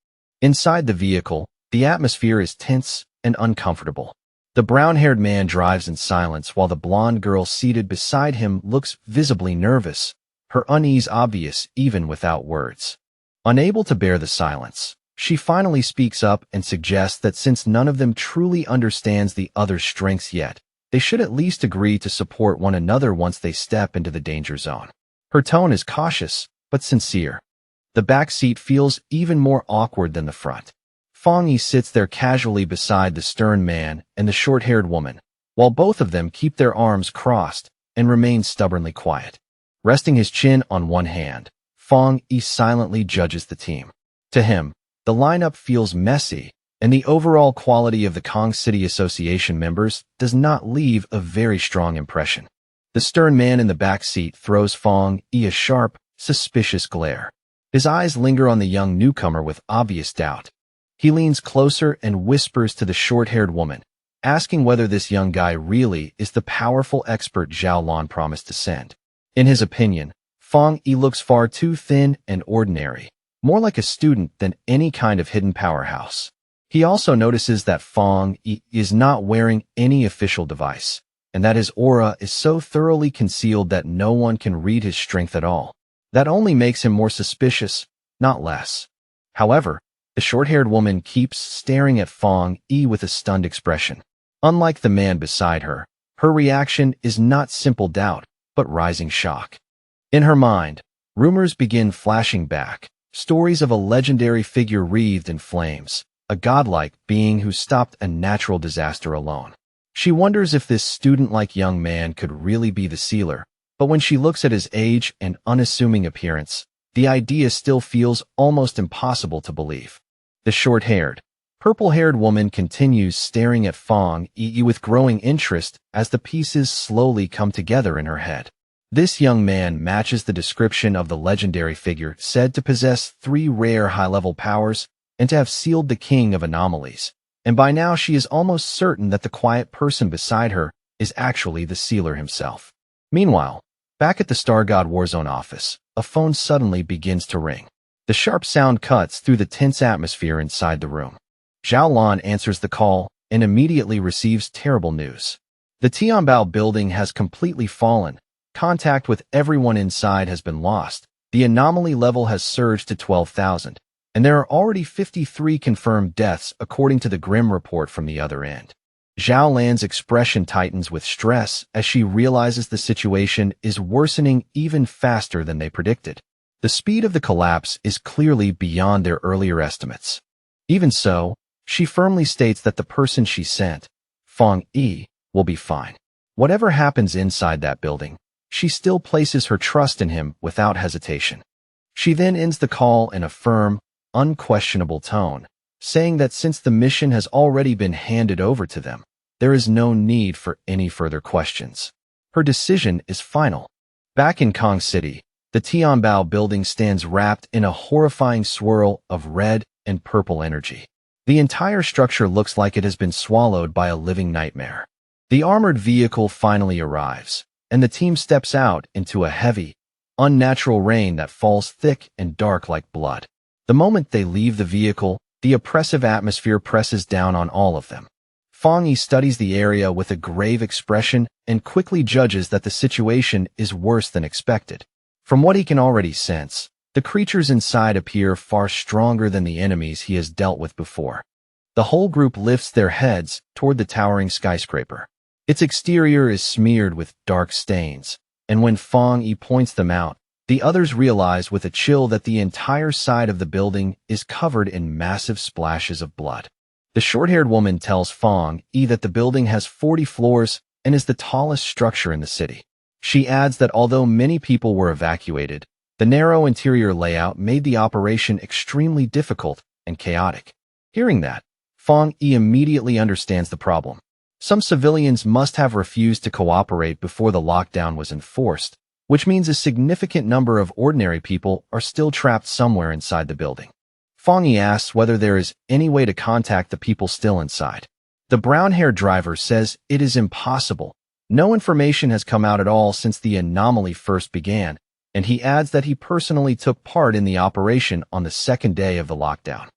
Inside the vehicle, the atmosphere is tense and uncomfortable. The brown-haired man drives in silence while the blonde girl seated beside him looks visibly nervous, her unease obvious even without words. Unable to bear the silence, she finally speaks up and suggests that since none of them truly understands the other's strengths yet, they should at least agree to support one another once they step into the danger zone. Her tone is cautious, but sincere. The back seat feels even more awkward than the front. Fang Yi sits there casually beside the stern man and the short-haired woman, while both of them keep their arms crossed and remain stubbornly quiet. Resting his chin on one hand, Fang Yi silently judges the team. To him, the lineup feels messy, and the overall quality of the Kong City Association members does not leave a very strong impression. The stern man in the back seat throws Fang Yi a sharp, suspicious glare. His eyes linger on the young newcomer with obvious doubt. He leans closer and whispers to the short-haired woman, asking whether this young guy really is the powerful expert Zhao Lan promised to send. In his opinion, Fang Yi looks far too thin and ordinary, more like a student than any kind of hidden powerhouse. He also notices that Fang Yi is not wearing any official device, and that his aura is so thoroughly concealed that no one can read his strength at all. That only makes him more suspicious, not less. However, the short-haired woman keeps staring at Fang Yi with a stunned expression. Unlike the man beside her, her reaction is not simple doubt, but rising shock. In her mind, rumors begin flashing back, stories of a legendary figure wreathed in flames, a godlike being who stopped a natural disaster alone. She wonders if this student-like young man could really be the sealer, but when she looks at his age and unassuming appearance, the idea still feels almost impossible to believe. The short-haired, Purple-haired woman continues staring at Fong Yi with growing interest as the pieces slowly come together in her head. This young man matches the description of the legendary figure said to possess 3 rare high-level powers and to have sealed the king of anomalies. And by now she is almost certain that the quiet person beside her is actually the sealer himself. Meanwhile, back at the Star God Warzone office, a phone suddenly begins to ring. The sharp sound cuts through the tense atmosphere inside the room. Zhao Lan answers the call and immediately receives terrible news. The Tianbao building has completely fallen. Contact with everyone inside has been lost. The anomaly level has surged to 12,000, and there are already 53 confirmed deaths according to the grim report from the other end. Zhao Lan's expression tightens with stress as she realizes the situation is worsening even faster than they predicted. The speed of the collapse is clearly beyond their earlier estimates. Even so, she firmly states that the person she sent, Fong Yi, will be fine. Whatever happens inside that building, she still places her trust in him without hesitation. She then ends the call in a firm, unquestionable tone, saying that since the mission has already been handed over to them, there is no need for any further questions. Her decision is final. Back in Kong City, the Tianbao building stands wrapped in a horrifying swirl of red and purple energy. The entire structure looks like it has been swallowed by a living nightmare. The armored vehicle finally arrives, and the team steps out into a heavy, unnatural rain that falls thick and dark like blood. The moment they leave the vehicle, the oppressive atmosphere presses down on all of them. Fong Yi studies the area with a grave expression and quickly judges that the situation is worse than expected. From what he can already sense, the creatures inside appear far stronger than the enemies he has dealt with before. The whole group lifts their heads toward the towering skyscraper. Its exterior is smeared with dark stains, and when Fong Yi points them out, the others realize with a chill that the entire side of the building is covered in massive splashes of blood. The short-haired woman tells Fong Yi that the building has 40 floors and is the tallest structure in the city. She adds that although many people were evacuated, the narrow interior layout made the operation extremely difficult and chaotic. Hearing that, Fong Yi immediately understands the problem. Some civilians must have refused to cooperate before the lockdown was enforced, which means a significant number of ordinary people are still trapped somewhere inside the building. Fong Yi asks whether there is any way to contact the people still inside. The brown-haired driver says it is impossible. No information has come out at all since the anomaly first began, and he adds that he personally took part in the operation on the second day of the lockdown.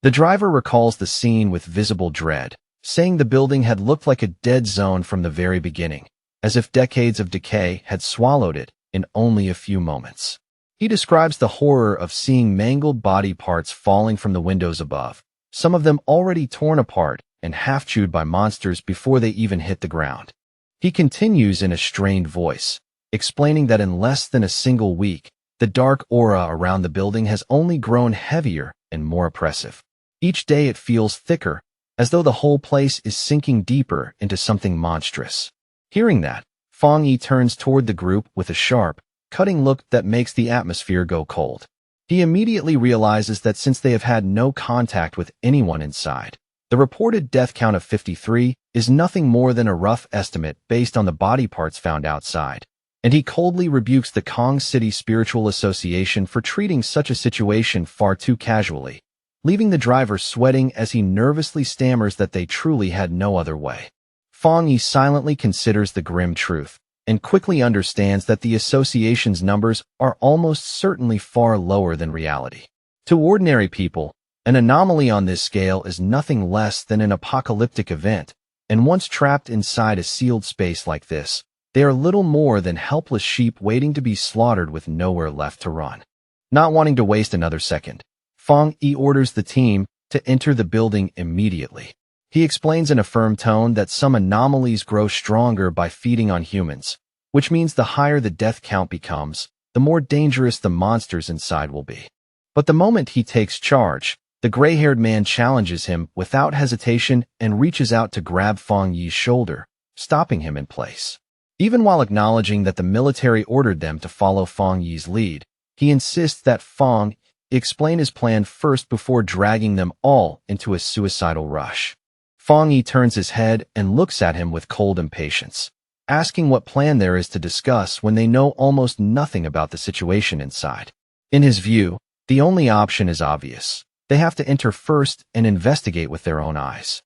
The driver recalls the scene with visible dread, saying the building had looked like a dead zone from the very beginning, as if decades of decay had swallowed it in only a few moments. He describes the horror of seeing mangled body parts falling from the windows above, some of them already torn apart and half-chewed by monsters before they even hit the ground. He continues in a strained voice, explaining that in less than a single week, the dark aura around the building has only grown heavier and more oppressive. Each day it feels thicker, as though the whole place is sinking deeper into something monstrous. Hearing that, Fong Yi turns toward the group with a sharp, cutting look that makes the atmosphere go cold. He immediately realizes that since they have had no contact with anyone inside, the reported death count of 53 is nothing more than a rough estimate based on the body parts found outside, and he coldly rebukes the Kong City Spiritual Association for treating such a situation far too casually, leaving the driver sweating as he nervously stammers that they truly had no other way. Fong Yi silently considers the grim truth and quickly understands that the association's numbers are almost certainly far lower than reality. To ordinary people, an anomaly on this scale is nothing less than an apocalyptic event, and once trapped inside a sealed space like this, they are little more than helpless sheep waiting to be slaughtered with nowhere left to run. Not wanting to waste another second, Fong Yi orders the team to enter the building immediately. He explains in a firm tone that some anomalies grow stronger by feeding on humans, which means the higher the death count becomes, the more dangerous the monsters inside will be. But the moment he takes charge, the gray-haired man challenges him without hesitation and reaches out to grab Fong Yi's shoulder, stopping him in place. Even while acknowledging that the military ordered them to follow Fong Yi's lead, he insists that Fong explain his plan first before dragging them all into a suicidal rush. Fong Yi turns his head and looks at him with cold impatience, asking what plan there is to discuss when they know almost nothing about the situation inside. In his view, the only option is obvious. They have to enter first and investigate with their own eyes.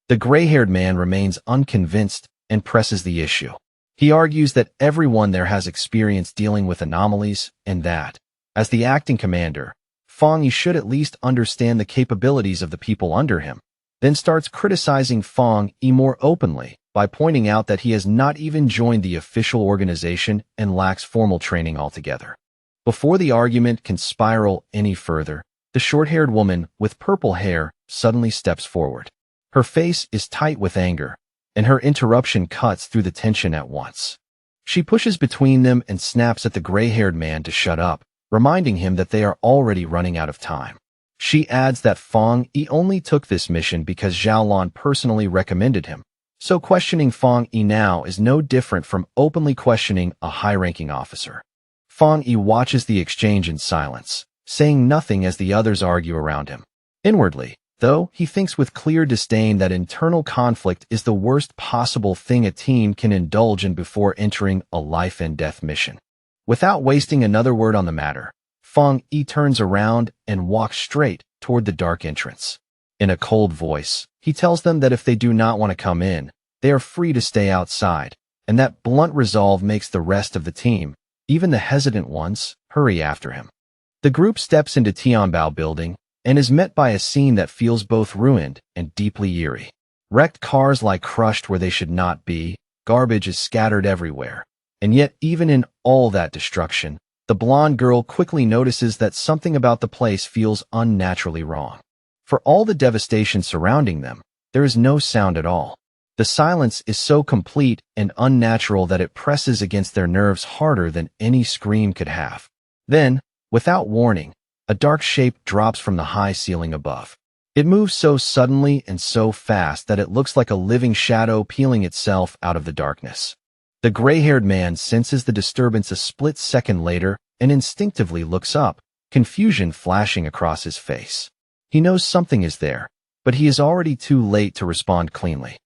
The gray-haired man remains unconvinced and presses the issue. He argues that everyone there has experience dealing with anomalies and that, as the acting commander, Fong Yi should at least understand the capabilities of the people under him, then starts criticizing Fong Yi more openly by pointing out that he has not even joined the official organization and lacks formal training altogether. Before the argument can spiral any further, the short-haired woman with purple hair suddenly steps forward. Her face is tight with anger, and her interruption cuts through the tension at once. She pushes between them and snaps at the gray-haired man to shut up, reminding him that they are already running out of time. She adds that Fong Yi only took this mission because Zhao Lan personally recommended him, so questioning Fong Yi now is no different from openly questioning a high-ranking officer. Fong Yi watches the exchange in silence, saying nothing as the others argue around him. Inwardly, though, he thinks with clear disdain that internal conflict is the worst possible thing a team can indulge in before entering a life-and-death mission. Without wasting another word on the matter, Fong Yi turns around and walks straight toward the dark entrance. In a cold voice, he tells them that if they do not want to come in, they are free to stay outside, and that blunt resolve makes the rest of the team, even the hesitant ones, hurry after him. The group steps into Tianbao building and is met by a scene that feels both ruined and deeply eerie. Wrecked cars lie crushed where they should not be, garbage is scattered everywhere. And yet, even in all that destruction, the blonde girl quickly notices that something about the place feels unnaturally wrong. For all the devastation surrounding them, there is no sound at all. The silence is so complete and unnatural that it presses against their nerves harder than any scream could have. Then, without warning, a dark shape drops from the high ceiling above. It moves so suddenly and so fast that it looks like a living shadow peeling itself out of the darkness. The gray-haired man senses the disturbance a split second later and instinctively looks up, confusion flashing across his face. He knows something is there, but he is already too late to respond cleanly.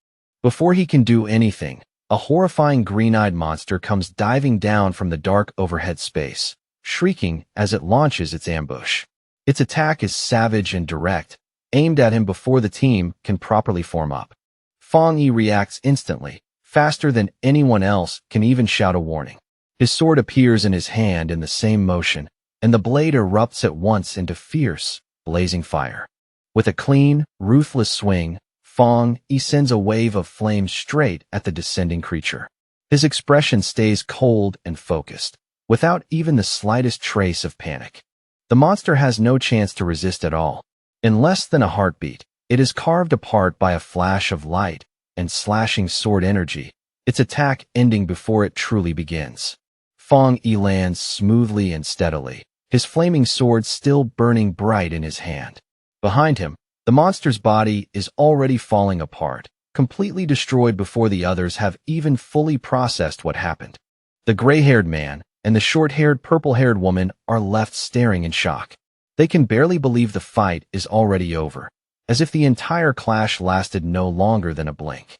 Before he can do anything, a horrifying green-eyed monster comes diving down from the dark overhead space, shrieking as it launches its ambush. Its attack is savage and direct, aimed at him before the team can properly form up. Fong Yi reacts instantly, faster than anyone else can even shout a warning. His sword appears in his hand in the same motion, and the blade erupts at once into fierce, blazing fire. With a clean, ruthless swing, Fong Yi sends a wave of flames straight at the descending creature. His expression stays cold and focused, without even the slightest trace of panic. The monster has no chance to resist at all. In less than a heartbeat, it is carved apart by a flash of light and slashing sword energy, its attack ending before it truly begins. Fong Yi lands smoothly and steadily, his flaming sword still burning bright in his hand. Behind him, the monster's body is already falling apart, completely destroyed before the others have even fully processed what happened. The gray-haired man and the short-haired, purple-haired woman are left staring in shock. They can barely believe the fight is already over, as if the entire clash lasted no longer than a blink.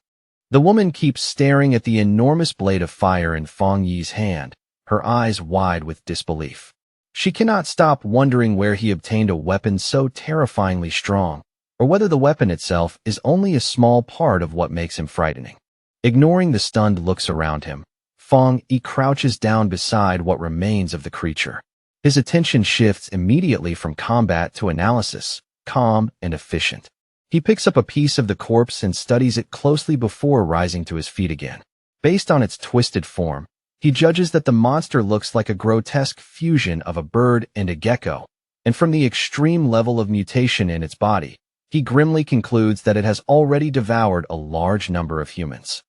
The woman keeps staring at the enormous blade of fire in Fong Yi's hand, her eyes wide with disbelief. She cannot stop wondering where he obtained a weapon so terrifyingly strong, or whether the weapon itself is only a small part of what makes him frightening. Ignoring the stunned looks around him, Fong Yi crouches down beside what remains of the creature. His attention shifts immediately from combat to analysis, calm and efficient. He picks up a piece of the corpse and studies it closely before rising to his feet again. Based on its twisted form, he judges that the monster looks like a grotesque fusion of a bird and a gecko, and from the extreme level of mutation in its body, he grimly concludes that it has already devoured a large number of humans.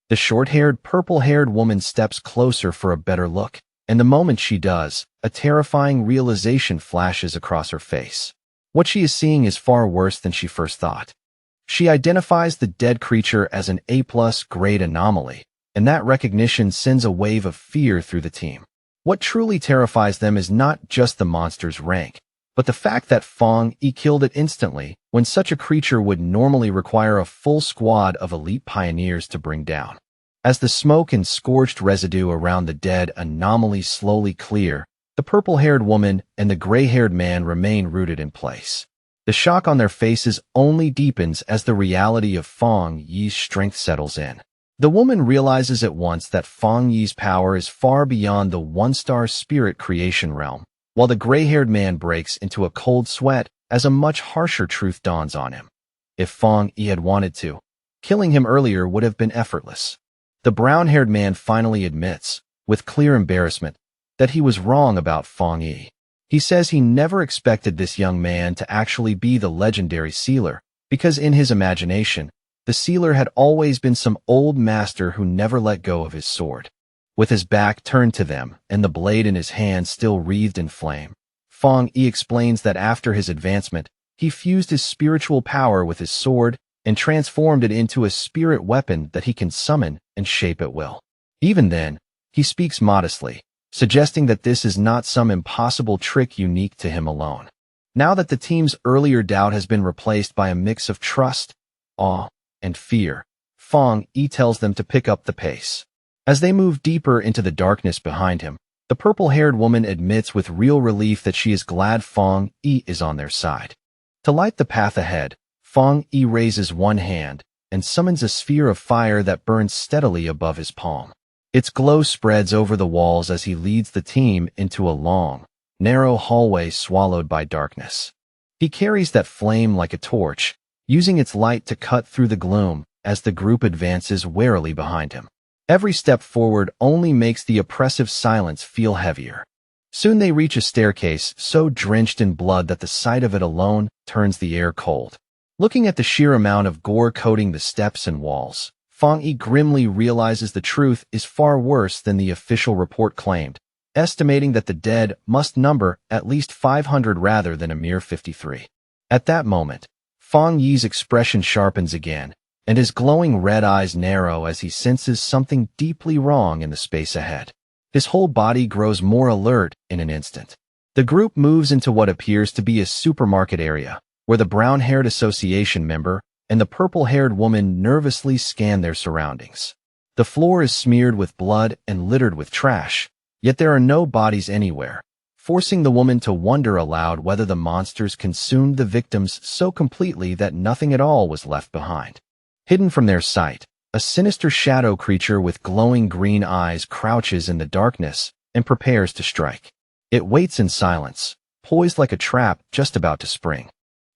The short-haired, purple-haired woman steps closer for a better look, and the moment she does, a terrifying realization flashes across her face. What she is seeing is far worse than she first thought. She identifies the dead creature as an A+ grade anomaly, and that recognition sends a wave of fear through the team. What truly terrifies them is not just the monster's rank, but the fact that Fong Yi killed it instantly, when such a creature would normally require a full squad of elite pioneers to bring down. As the smoke and scorched residue around the dead anomaly slowly clear, the purple-haired woman and the gray-haired man remain rooted in place. The shock on their faces only deepens as the reality of Fong Yi's strength settles in. The woman realizes at once that Fong Yi's power is far beyond the one-star spirit creation realm, while the gray-haired man breaks into a cold sweat as a much harsher truth dawns on him. If Fong Yi had wanted to, killing him earlier would have been effortless. The brown-haired man finally admits, with clear embarrassment, that he was wrong about Fong Yi. He says he never expected this young man to actually be the legendary sealer, because in his imagination, the sealer had always been some old master who never let go of his sword. With his back turned to them and the blade in his hand still wreathed in flame, Fong Yi explains that after his advancement, he fused his spiritual power with his sword and transformed it into a spirit weapon that he can summon and shape at will. Even then, he speaks modestly, suggesting that this is not some impossible trick unique to him alone. Now that the team's earlier doubt has been replaced by a mix of trust, awe, and fear, Fong Yi tells them to pick up the pace. As they move deeper into the darkness behind him, the purple-haired woman admits with real relief that she is glad Fong Yi is on their side. To light the path ahead, Fong Yi raises one hand and summons a sphere of fire that burns steadily above his palm. Its glow spreads over the walls as he leads the team into a long, narrow hallway swallowed by darkness. He carries that flame like a torch, using its light to cut through the gloom as the group advances warily behind him. Every step forward only makes the oppressive silence feel heavier. Soon they reach a staircase so drenched in blood that the sight of it alone turns the air cold. Looking at the sheer amount of gore coating the steps and walls, Fong Yi grimly realizes the truth is far worse than the official report claimed, estimating that the dead must number at least 500 rather than a mere 53. At that moment, Fong Yi's expression sharpens again, and his glowing red eyes narrow as he senses something deeply wrong in the space ahead. His whole body grows more alert in an instant. The group moves into what appears to be a supermarket area, where the brown-haired association member and the purple-haired woman nervously scan their surroundings. The floor is smeared with blood and littered with trash, yet there are no bodies anywhere, forcing the woman to wonder aloud whether the monsters consumed the victims so completely that nothing at all was left behind. Hidden from their sight, a sinister shadow creature with glowing green eyes crouches in the darkness and prepares to strike. It waits in silence, poised like a trap just about to spring.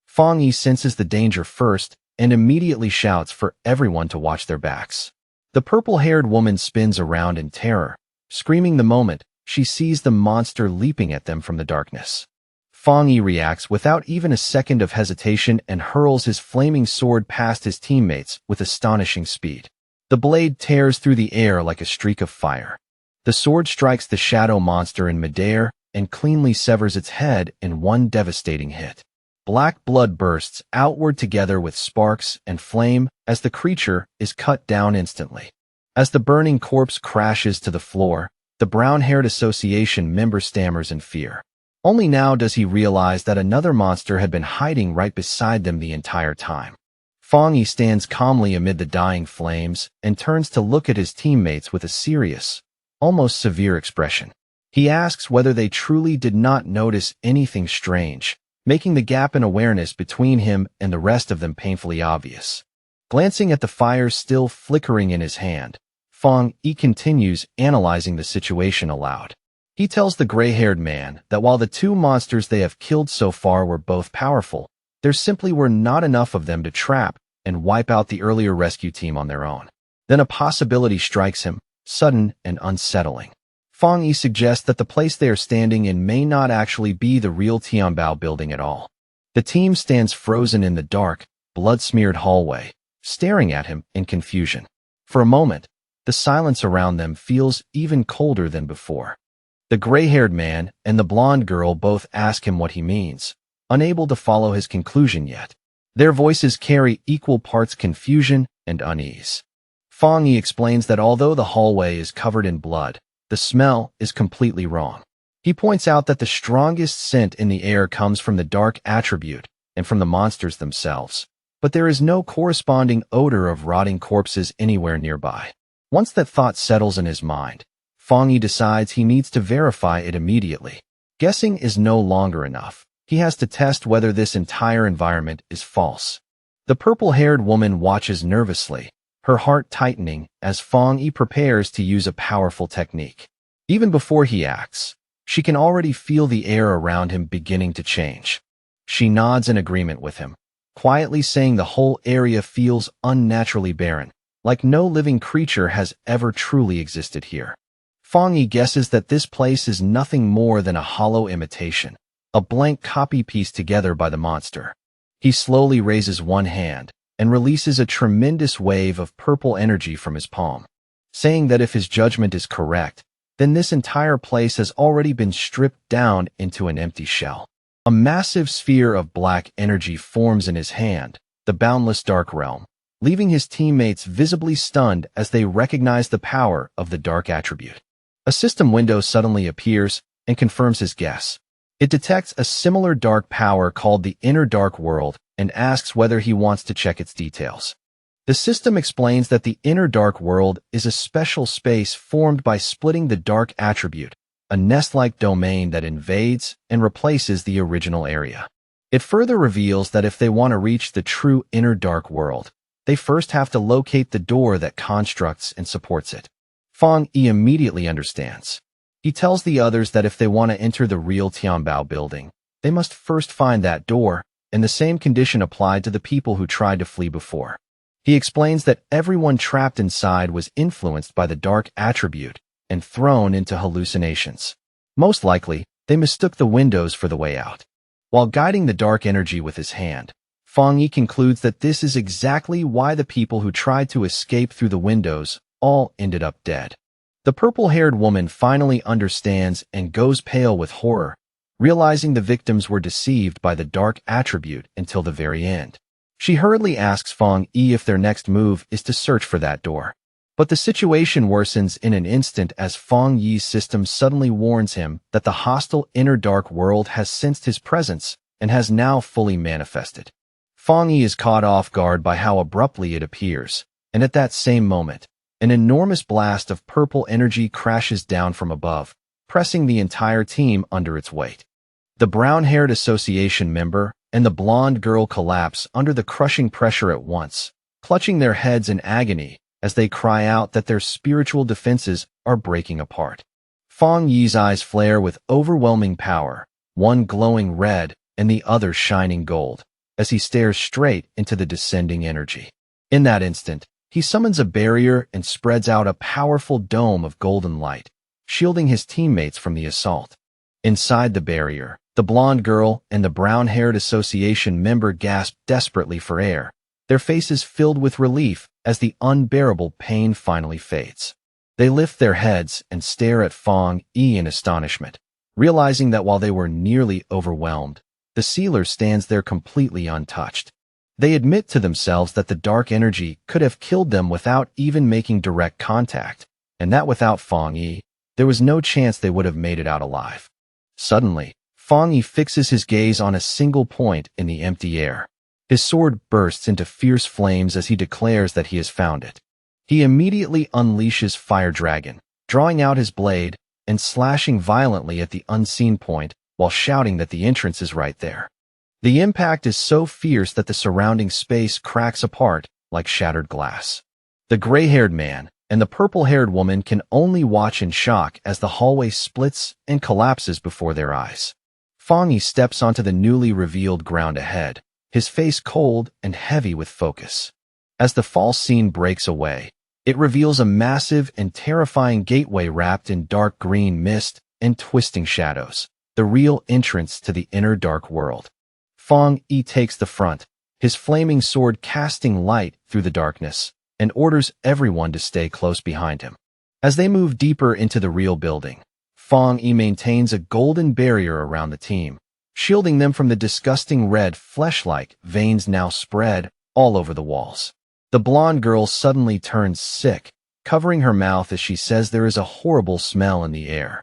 Fong Yi senses the danger first and immediately shouts for everyone to watch their backs. The purple-haired woman spins around in terror, screaming the moment she sees the monster leaping at them from the darkness. Fong Yi reacts without even a second of hesitation and hurls his flaming sword past his teammates with astonishing speed. The blade tears through the air like a streak of fire. The sword strikes the shadow monster in midair and cleanly severs its head in one devastating hit. Black blood bursts outward together with sparks and flame as the creature is cut down instantly. As the burning corpse crashes to the floor, the brown-haired association member stammers in fear. Only now does he realize that another monster had been hiding right beside them the entire time. Fong Yi stands calmly amid the dying flames and turns to look at his teammates with a serious, almost severe expression. He asks whether they truly did not notice anything strange, making the gap in awareness between him and the rest of them painfully obvious. Glancing at the fire still flickering in his hand, Fong Yi continues analyzing the situation aloud. He tells the gray-haired man that while the two monsters they have killed so far were both powerful, there simply were not enough of them to trap and wipe out the earlier rescue team on their own. Then a possibility strikes him, sudden and unsettling. Fong Yi suggests that the place they are standing in may not actually be the real Tianbao building at all. The team stands frozen in the dark, blood-smeared hallway, staring at him in confusion. For a moment, the silence around them feels even colder than before. The gray-haired man and the blonde girl both ask him what he means, unable to follow his conclusion yet. Their voices carry equal parts confusion and unease. Fong Yi explains that although the hallway is covered in blood, the smell is completely wrong. He points out that the strongest scent in the air comes from the dark attribute and from the monsters themselves, but there is no corresponding odor of rotting corpses anywhere nearby. Once that thought settles in his mind, Fong Yi decides he needs to verify it immediately. Guessing is no longer enough. He has to test whether this entire environment is false. The purple-haired woman watches nervously, her heart tightening as Fong Yi prepares to use a powerful technique. Even before he acts, she can already feel the air around him beginning to change. She nods in agreement with him, quietly saying the whole area feels unnaturally barren, like no living creature has ever truly existed here. Fong Yi guesses that this place is nothing more than a hollow imitation, a blank copy pieced together by the monster. He slowly raises one hand and releases a tremendous wave of purple energy from his palm, saying that if his judgment is correct, then this entire place has already been stripped down into an empty shell. A massive sphere of black energy forms in his hand, the boundless dark realm, leaving his teammates visibly stunned as they recognize the power of the dark attribute. A system window suddenly appears and confirms his guess. It detects a similar dark power called the Inner Dark World and asks whether he wants to check its details. The system explains that the Inner Dark World is a special space formed by splitting the dark attribute, a nest-like domain that invades and replaces the original area. It further reveals that if they want to reach the true Inner Dark World, they first have to locate the door that constructs and supports it. Fong Yi immediately understands. He tells the others that if they want to enter the real Tianbao building, they must first find that door, and the same condition applied to the people who tried to flee before. He explains that everyone trapped inside was influenced by the dark attribute and thrown into hallucinations. Most likely, they mistook the windows for the way out. While guiding the dark energy with his hand, Fong Yi concludes that this is exactly why the people who tried to escape through the windows all ended up dead. The purple-haired woman finally understands and goes pale with horror, realizing the victims were deceived by the dark attribute until the very end. She hurriedly asks Fong Yi if their next move is to search for that door. But the situation worsens in an instant as Fong Yi's system suddenly warns him that the hostile Inner Dark World has sensed his presence and has now fully manifested. Fong Yi is caught off guard by how abruptly it appears, and at that same moment, an enormous blast of purple energy crashes down from above, pressing the entire team under its weight. The brown-haired association member and the blonde girl collapse under the crushing pressure at once, clutching their heads in agony as they cry out that their spiritual defenses are breaking apart. Fong Yi's eyes flare with overwhelming power, one glowing red and the other shining gold, as he stares straight into the descending energy. In that instant, he summons a barrier and spreads out a powerful dome of golden light, shielding his teammates from the assault. Inside the barrier, the blonde girl and the brown-haired association member gasp desperately for air, their faces filled with relief as the unbearable pain finally fades. They lift their heads and stare at Fong Yi in astonishment, realizing that while they were nearly overwhelmed, the sealer stands there completely untouched. They admit to themselves that the dark energy could have killed them without even making direct contact, and that without Fong Yi, there was no chance they would have made it out alive. Suddenly, Fong Yi fixes his gaze on a single point in the empty air. His sword bursts into fierce flames as he declares that he has found it. He immediately unleashes Fire Dragon, drawing out his blade and slashing violently at the unseen point while shouting that the entrance is right there. The impact is so fierce that the surrounding space cracks apart like shattered glass. The gray-haired man and the purple-haired woman can only watch in shock as the hallway splits and collapses before their eyes. Fong Yi steps onto the newly revealed ground ahead, his face cold and heavy with focus. As the false scene breaks away, it reveals a massive and terrifying gateway wrapped in dark green mist and twisting shadows, the real entrance to the Inner Dark World. Fong Yi takes the front, his flaming sword casting light through the darkness, and orders everyone to stay close behind him. As they move deeper into the real building, Fong Yi maintains a golden barrier around the team, shielding them from the disgusting red flesh-like veins now spread all over the walls. The blonde girl suddenly turns sick, covering her mouth as she says there is a horrible smell in the air.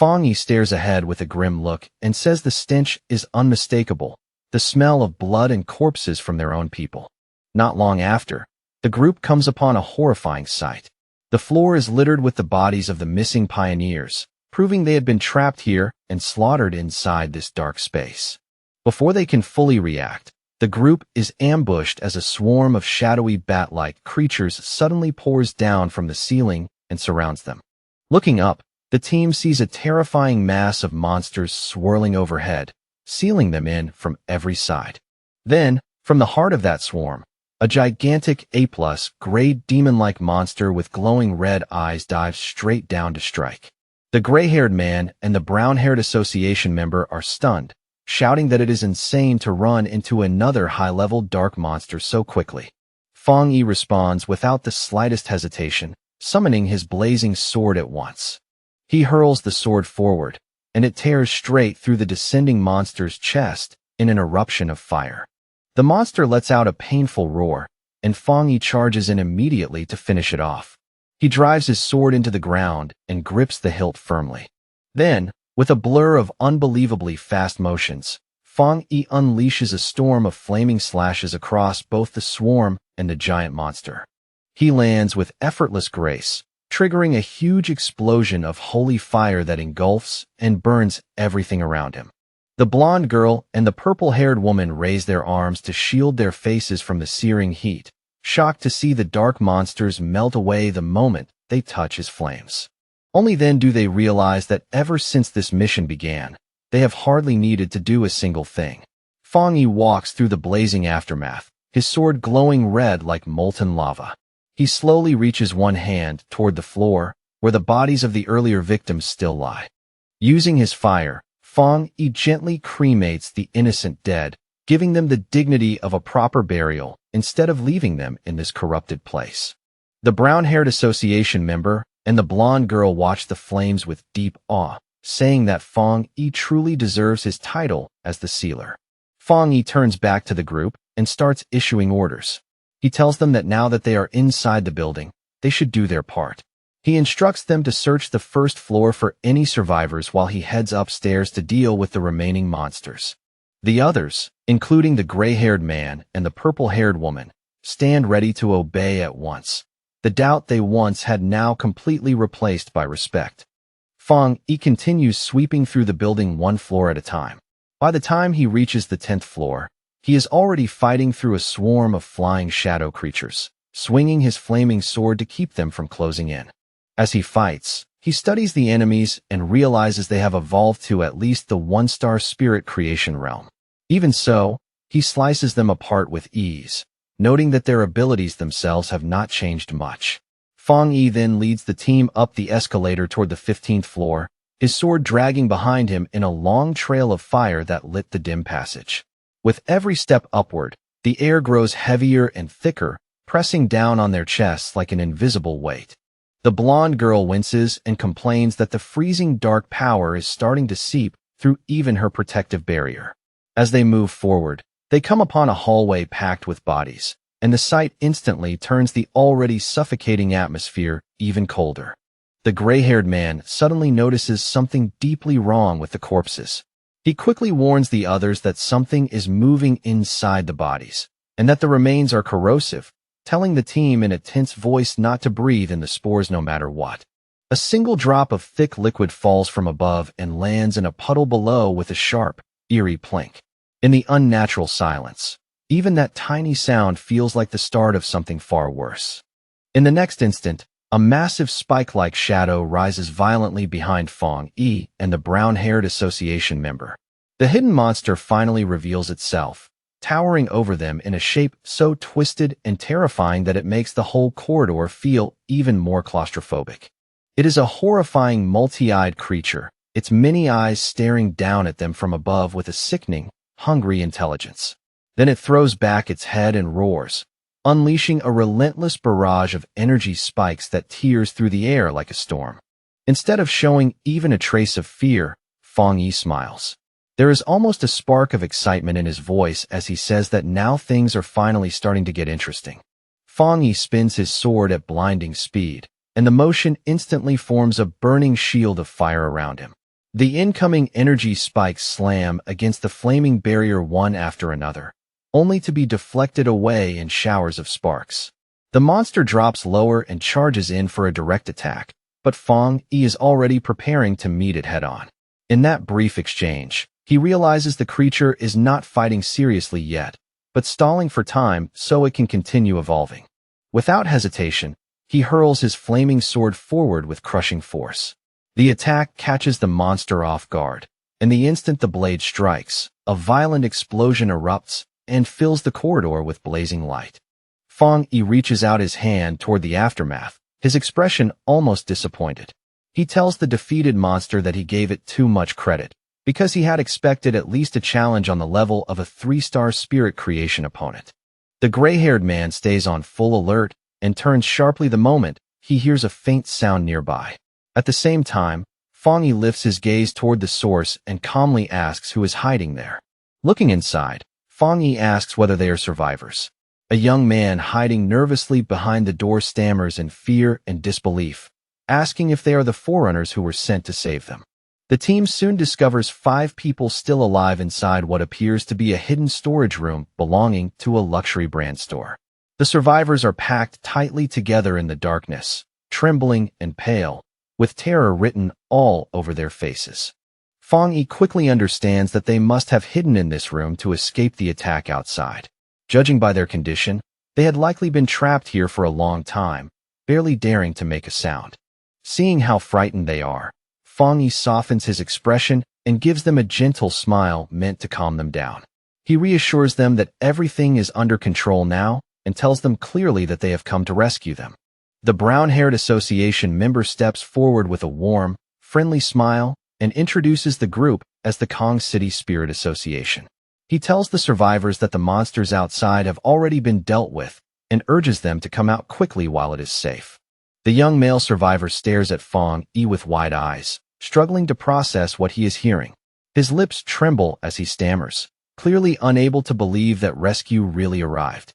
Fong Yi stares ahead with a grim look and says the stench is unmistakable, the smell of blood and corpses from their own people. Not long after, the group comes upon a horrifying sight. The floor is littered with the bodies of the missing pioneers, proving they had been trapped here and slaughtered inside this dark space. Before they can fully react, the group is ambushed as a swarm of shadowy bat-like creatures suddenly pours down from the ceiling and surrounds them. Looking up, the team sees a terrifying mass of monsters swirling overhead, sealing them in from every side. Then, from the heart of that swarm, a gigantic A-plus gray demon-like monster with glowing red eyes dives straight down to strike. The gray-haired man and the brown-haired association member are stunned, shouting that it is insane to run into another high-level dark monster so quickly. Fong Yi responds without the slightest hesitation, summoning his blazing sword at once. He hurls the sword forward, and it tears straight through the descending monster's chest in an eruption of fire. The monster lets out a painful roar, and Fong Yi charges in immediately to finish it off. He drives his sword into the ground and grips the hilt firmly. Then, with a blur of unbelievably fast motions, Fong Yi unleashes a storm of flaming slashes across both the swarm and the giant monster. He lands with effortless grace, triggering a huge explosion of holy fire that engulfs and burns everything around him. The blonde girl and the purple-haired woman raise their arms to shield their faces from the searing heat, shocked to see the dark monsters melt away the moment they touch his flames. Only then do they realize that ever since this mission began, they have hardly needed to do a single thing. Fong Yi walks through the blazing aftermath, his sword glowing red like molten lava. He slowly reaches one hand toward the floor, where the bodies of the earlier victims still lie. Using his fire, Fong Yi gently cremates the innocent dead, giving them the dignity of a proper burial instead of leaving them in this corrupted place. The brown-haired association member and the blonde girl watch the flames with deep awe, saying that Fong Yi truly deserves his title as the sealer. Fong Yi turns back to the group and starts issuing orders. He tells them that now that they are inside the building, they should do their part. He instructs them to search the first floor for any survivors while he heads upstairs to deal with the remaining monsters. The others, including the gray-haired man and the purple-haired woman, stand ready to obey at once. The doubt they once had now completely replaced by respect. Fong Yi continues sweeping through the building one floor at a time. By the time he reaches the 10th floor, he is already fighting through a swarm of flying shadow creatures, swinging his flaming sword to keep them from closing in. As he fights, he studies the enemies and realizes they have evolved to at least the one-star spirit creation realm. Even so, he slices them apart with ease, noting that their abilities themselves have not changed much. Fong Yi then leads the team up the escalator toward the 15th floor, his sword dragging behind him in a long trail of fire that lit the dim passage. With every step upward, the air grows heavier and thicker, pressing down on their chests like an invisible weight. The blonde girl winces and complains that the freezing dark power is starting to seep through even her protective barrier. As they move forward, they come upon a hallway packed with bodies, and the sight instantly turns the already suffocating atmosphere even colder. The gray-haired man suddenly notices something deeply wrong with the corpses. He quickly warns the others that something is moving inside the bodies, and that the remains are corrosive, telling the team in a tense voice not to breathe in the spores no matter what. A single drop of thick liquid falls from above and lands in a puddle below with a sharp, eerie plink. In the unnatural silence, even that tiny sound feels like the start of something far worse. In the next instant, a massive spike-like shadow rises violently behind Fong Yi and the brown-haired association member. The hidden monster finally reveals itself, towering over them in a shape so twisted and terrifying that it makes the whole corridor feel even more claustrophobic. It is a horrifying multi-eyed creature, its many eyes staring down at them from above with a sickening, hungry intelligence. Then it throws back its head and roars, unleashing a relentless barrage of energy spikes that tears through the air like a storm. Instead of showing even a trace of fear, Fong Yi smiles. There is almost a spark of excitement in his voice as he says that now things are finally starting to get interesting. Fong Yi spins his sword at blinding speed, and the motion instantly forms a burning shield of fire around him. The incoming energy spikes slam against the flaming barrier one after another, only to be deflected away in showers of sparks. The monster drops lower and charges in for a direct attack, but Fong Yi is already preparing to meet it head-on. In that brief exchange, he realizes the creature is not fighting seriously yet, but stalling for time so it can continue evolving. Without hesitation, he hurls his flaming sword forward with crushing force. The attack catches the monster off guard, and the instant the blade strikes, a violent explosion erupts and fills the corridor with blazing light. Fong Yi reaches out his hand toward the aftermath, his expression almost disappointed. He tells the defeated monster that he gave it too much credit, because he had expected at least a challenge on the level of a 3-star spirit creation opponent. The gray-haired man stays on full alert and turns sharply the moment he hears a faint sound nearby. At the same time, Fong Yi lifts his gaze toward the source and calmly asks who is hiding there. Looking inside, Fong Yi asks whether they are survivors. A young man hiding nervously behind the door stammers in fear and disbelief, asking if they are the forerunners who were sent to save them. The team soon discovers 5 people still alive inside what appears to be a hidden storage room belonging to a luxury brand store. The survivors are packed tightly together in the darkness, trembling and pale, with terror written all over their faces. Fong Yi quickly understands that they must have hidden in this room to escape the attack outside. Judging by their condition, they had likely been trapped here for a long time, barely daring to make a sound. Seeing how frightened they are, Fong Yi softens his expression and gives them a gentle smile meant to calm them down. He reassures them that everything is under control now and tells them clearly that they have come to rescue them. The brown-haired association member steps forward with a warm, friendly smile and introduces the group as the Kong City Spirit Association. He tells the survivors that the monsters outside have already been dealt with and urges them to come out quickly while it is safe. The young male survivor stares at Fong Yi with wide eyes, struggling to process what he is hearing. His lips tremble as he stammers, clearly unable to believe that rescue really arrived.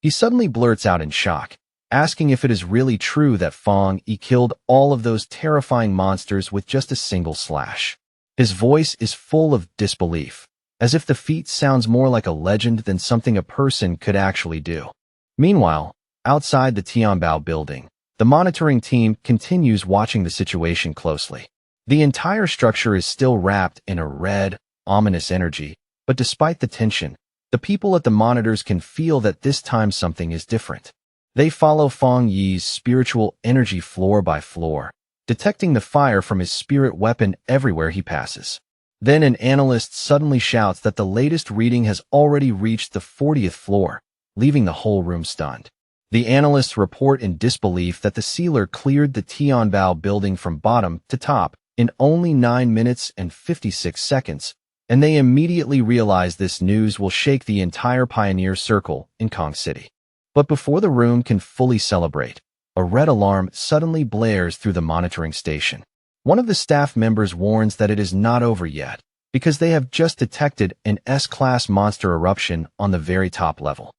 He suddenly blurts out in shock, asking if it is really true that Fong Yi killed all of those terrifying monsters with just a single slash. His voice is full of disbelief, as if the feat sounds more like a legend than something a person could actually do. Meanwhile, outside the Tianbao building, the monitoring team continues watching the situation closely. The entire structure is still wrapped in a red, ominous energy, but despite the tension, the people at the monitors can feel that this time something is different. They follow Fong Yi's spiritual energy floor by floor, detecting the fire from his spirit weapon everywhere he passes. Then an analyst suddenly shouts that the latest reading has already reached the 40th floor, leaving the whole room stunned. The analysts report in disbelief that the sealer cleared the Tianbao building from bottom to top in only 9 minutes and 56 seconds, and they immediately realize this news will shake the entire pioneer circle in Kong City. But before the room can fully celebrate, a red alarm suddenly blares through the monitoring station. One of the staff members warns that it is not over yet, because they have just detected an S-class monster eruption on the very top level.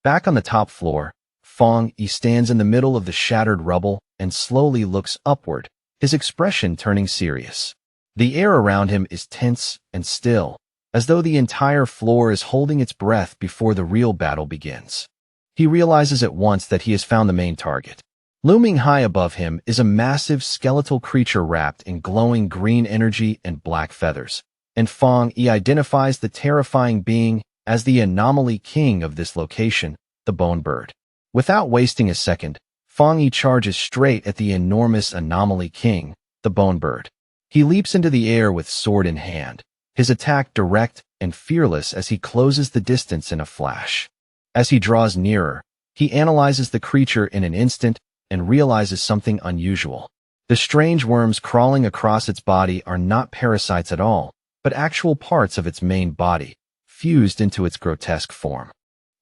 Back on the top floor, Fong Yi stands in the middle of the shattered rubble and slowly looks upward, his expression turning serious. The air around him is tense and still, as though the entire floor is holding its breath before the real battle begins. He realizes at once that he has found the main target. Looming high above him is a massive skeletal creature wrapped in glowing green energy and black feathers, and Fong Yi identifies the terrifying being as the anomaly king of this location, the Bone Bird. Without wasting a second, Fong Yi charges straight at the enormous anomaly king, the Bone Bird. He leaps into the air with sword in hand, his attack direct and fearless as he closes the distance in a flash. As he draws nearer, he analyzes the creature in an instant and realizes something unusual. The strange worms crawling across its body are not parasites at all, but actual parts of its main body, fused into its grotesque form.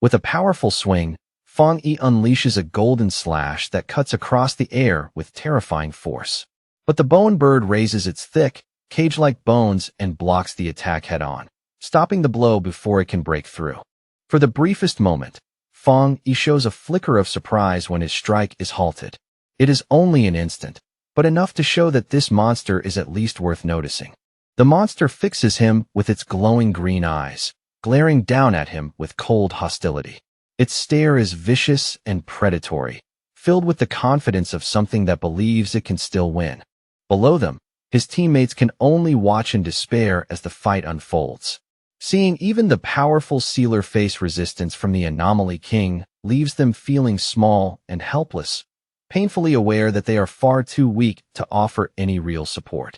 With a powerful swing, Fong Yi unleashes a golden slash that cuts across the air with terrifying force. But the Bone Bird raises its thick, cage-like bones and blocks the attack head-on, stopping the blow before it can break through. For the briefest moment, Fong Yi shows a flicker of surprise when his strike is halted. It is only an instant, but enough to show that this monster is at least worth noticing. The monster fixes him with its glowing green eyes, glaring down at him with cold hostility. Its stare is vicious and predatory, filled with the confidence of something that believes it can still win. Below them, his teammates can only watch in despair as the fight unfolds. Seeing even the powerful sealer face resistance from the Anomaly King leaves them feeling small and helpless, painfully aware that they are far too weak to offer any real support.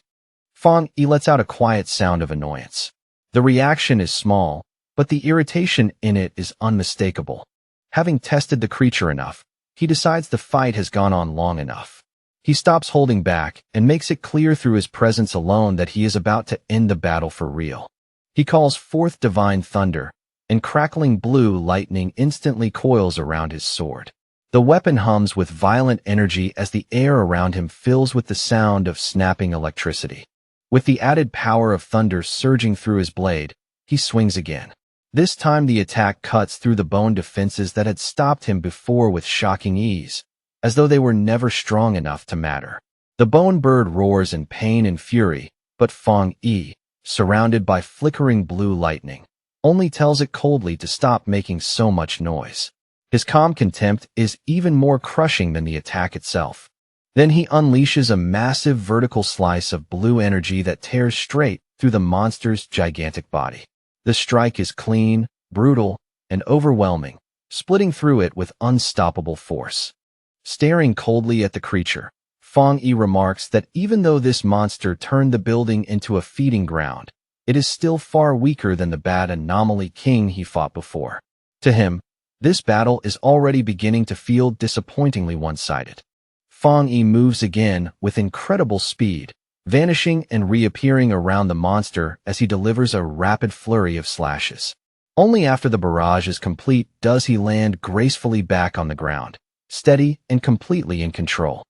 Fang Yi lets out a quiet sound of annoyance. The reaction is small, but the irritation in it is unmistakable. Having tested the creature enough, he decides the fight has gone on long enough. He stops holding back and makes it clear through his presence alone that he is about to end the battle for real. He calls forth divine thunder, and crackling blue lightning instantly coils around his sword. The weapon hums with violent energy as the air around him fills with the sound of snapping electricity. With the added power of thunder surging through his blade, he swings again. This time the attack cuts through the bone defenses that had stopped him before with shocking ease, as though they were never strong enough to matter. The bone bird roars in pain and fury, but Fang Yi, surrounded by flickering blue lightning, only tells it coldly to stop making so much noise. His calm contempt is even more crushing than the attack itself. Then he unleashes a massive vertical slice of blue energy that tears straight through the monster's gigantic body. The strike is clean, brutal, and overwhelming, splitting through it with unstoppable force. Staring coldly at the creature, Fang Yi remarks that even though this monster turned the building into a feeding ground, it is still far weaker than the bad Anomaly King he fought before. To him, this battle is already beginning to feel disappointingly one-sided. Fang Yi moves again with incredible speed, vanishing and reappearing around the monster as he delivers a rapid flurry of slashes. Only after the barrage is complete does he land gracefully back on the ground, steady and completely in control.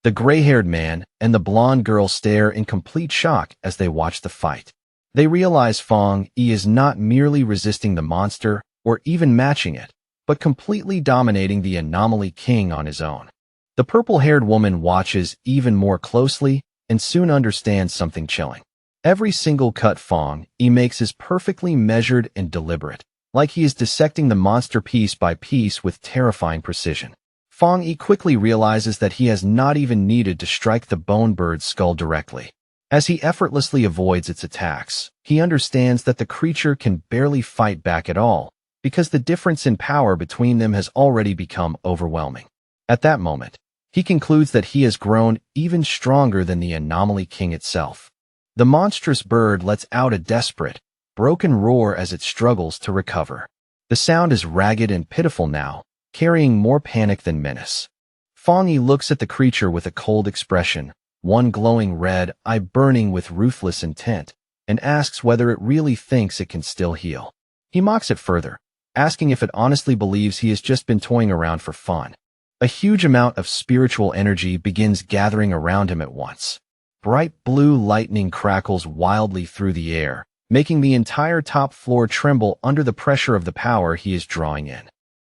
The gray-haired man and the blonde girl stare in complete shock as they watch the fight. They realize Fang Yi is not merely resisting the monster or even matching it, but completely dominating the Anomaly King on his own. The purple-haired woman watches even more closely and soon understands something chilling. Every single cut Fang Yi makes is perfectly measured and deliberate, like he is dissecting the monster piece by piece with terrifying precision. Fang Yi quickly realizes that he has not even needed to strike the bone bird's skull directly. As he effortlessly avoids its attacks, he understands that the creature can barely fight back at all, because the difference in power between them has already become overwhelming. At that moment, he concludes that he has grown even stronger than the Anomaly King itself. The monstrous bird lets out a desperate, broken roar as it struggles to recover. The sound is ragged and pitiful now, carrying more panic than menace. Fang Yi looks at the creature with a cold expression, one glowing red eye burning with ruthless intent, and asks whether it really thinks it can still heal. He mocks it further, asking if it honestly believes he has just been toying around for fun. A huge amount of spiritual energy begins gathering around him at once. Bright blue lightning crackles wildly through the air, making the entire top floor tremble under the pressure of the power he is drawing in.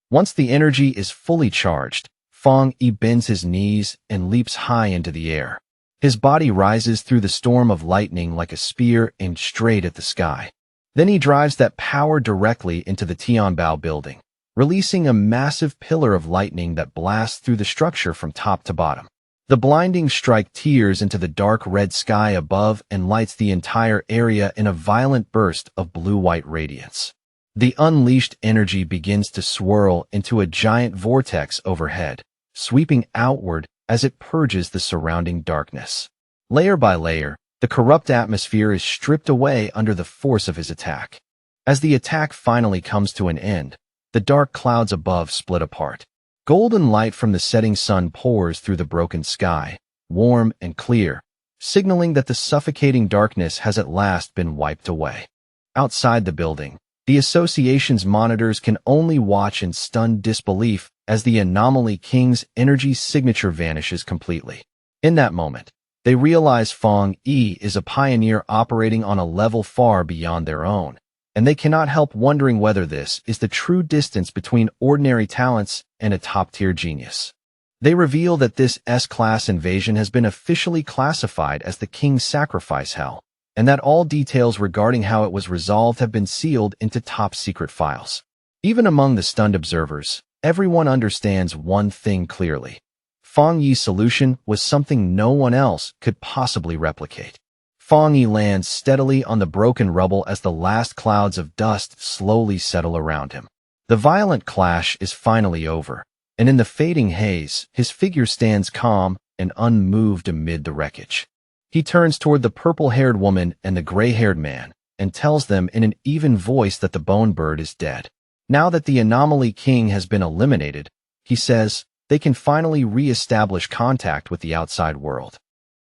Once the energy is fully charged, Fang Yi bends his knees and leaps high into the air. His body rises through the storm of lightning like a spear aimed straight at the sky. Then he drives that power directly into the Tianbao building, releasing a massive pillar of lightning that blasts through the structure from top to bottom. The blinding strike tears into the dark red sky above and lights the entire area in a violent burst of blue-white radiance. The unleashed energy begins to swirl into a giant vortex overhead, sweeping outward as it purges the surrounding darkness. Layer by layer, the corrupt atmosphere is stripped away under the force of his attack. As the attack finally comes to an end, the dark clouds above split apart. Golden light from the setting sun pours through the broken sky, warm and clear, signaling that the suffocating darkness has at last been wiped away. Outside the building, the association's monitors can only watch in stunned disbelief as the Anomaly King's energy signature vanishes completely. In that moment, they realize Fang Yi is a pioneer operating on a level far beyond their own, and they cannot help wondering whether this is the true distance between ordinary talents and a top-tier genius. They reveal that this S-class invasion has been officially classified as the King's Sacrifice Hell, and that all details regarding how it was resolved have been sealed into top-secret files. Even among the stunned observers, everyone understands one thing clearly. Fang Yi's solution was something no one else could possibly replicate. Fang Yi lands steadily on the broken rubble as the last clouds of dust slowly settle around him. The violent clash is finally over, and in the fading haze, his figure stands calm and unmoved amid the wreckage. He turns toward the purple-haired woman and the gray-haired man, and tells them in an even voice that the bone bird is dead. Now that the anomaly king has been eliminated, he says, they can finally re-establish contact with the outside world.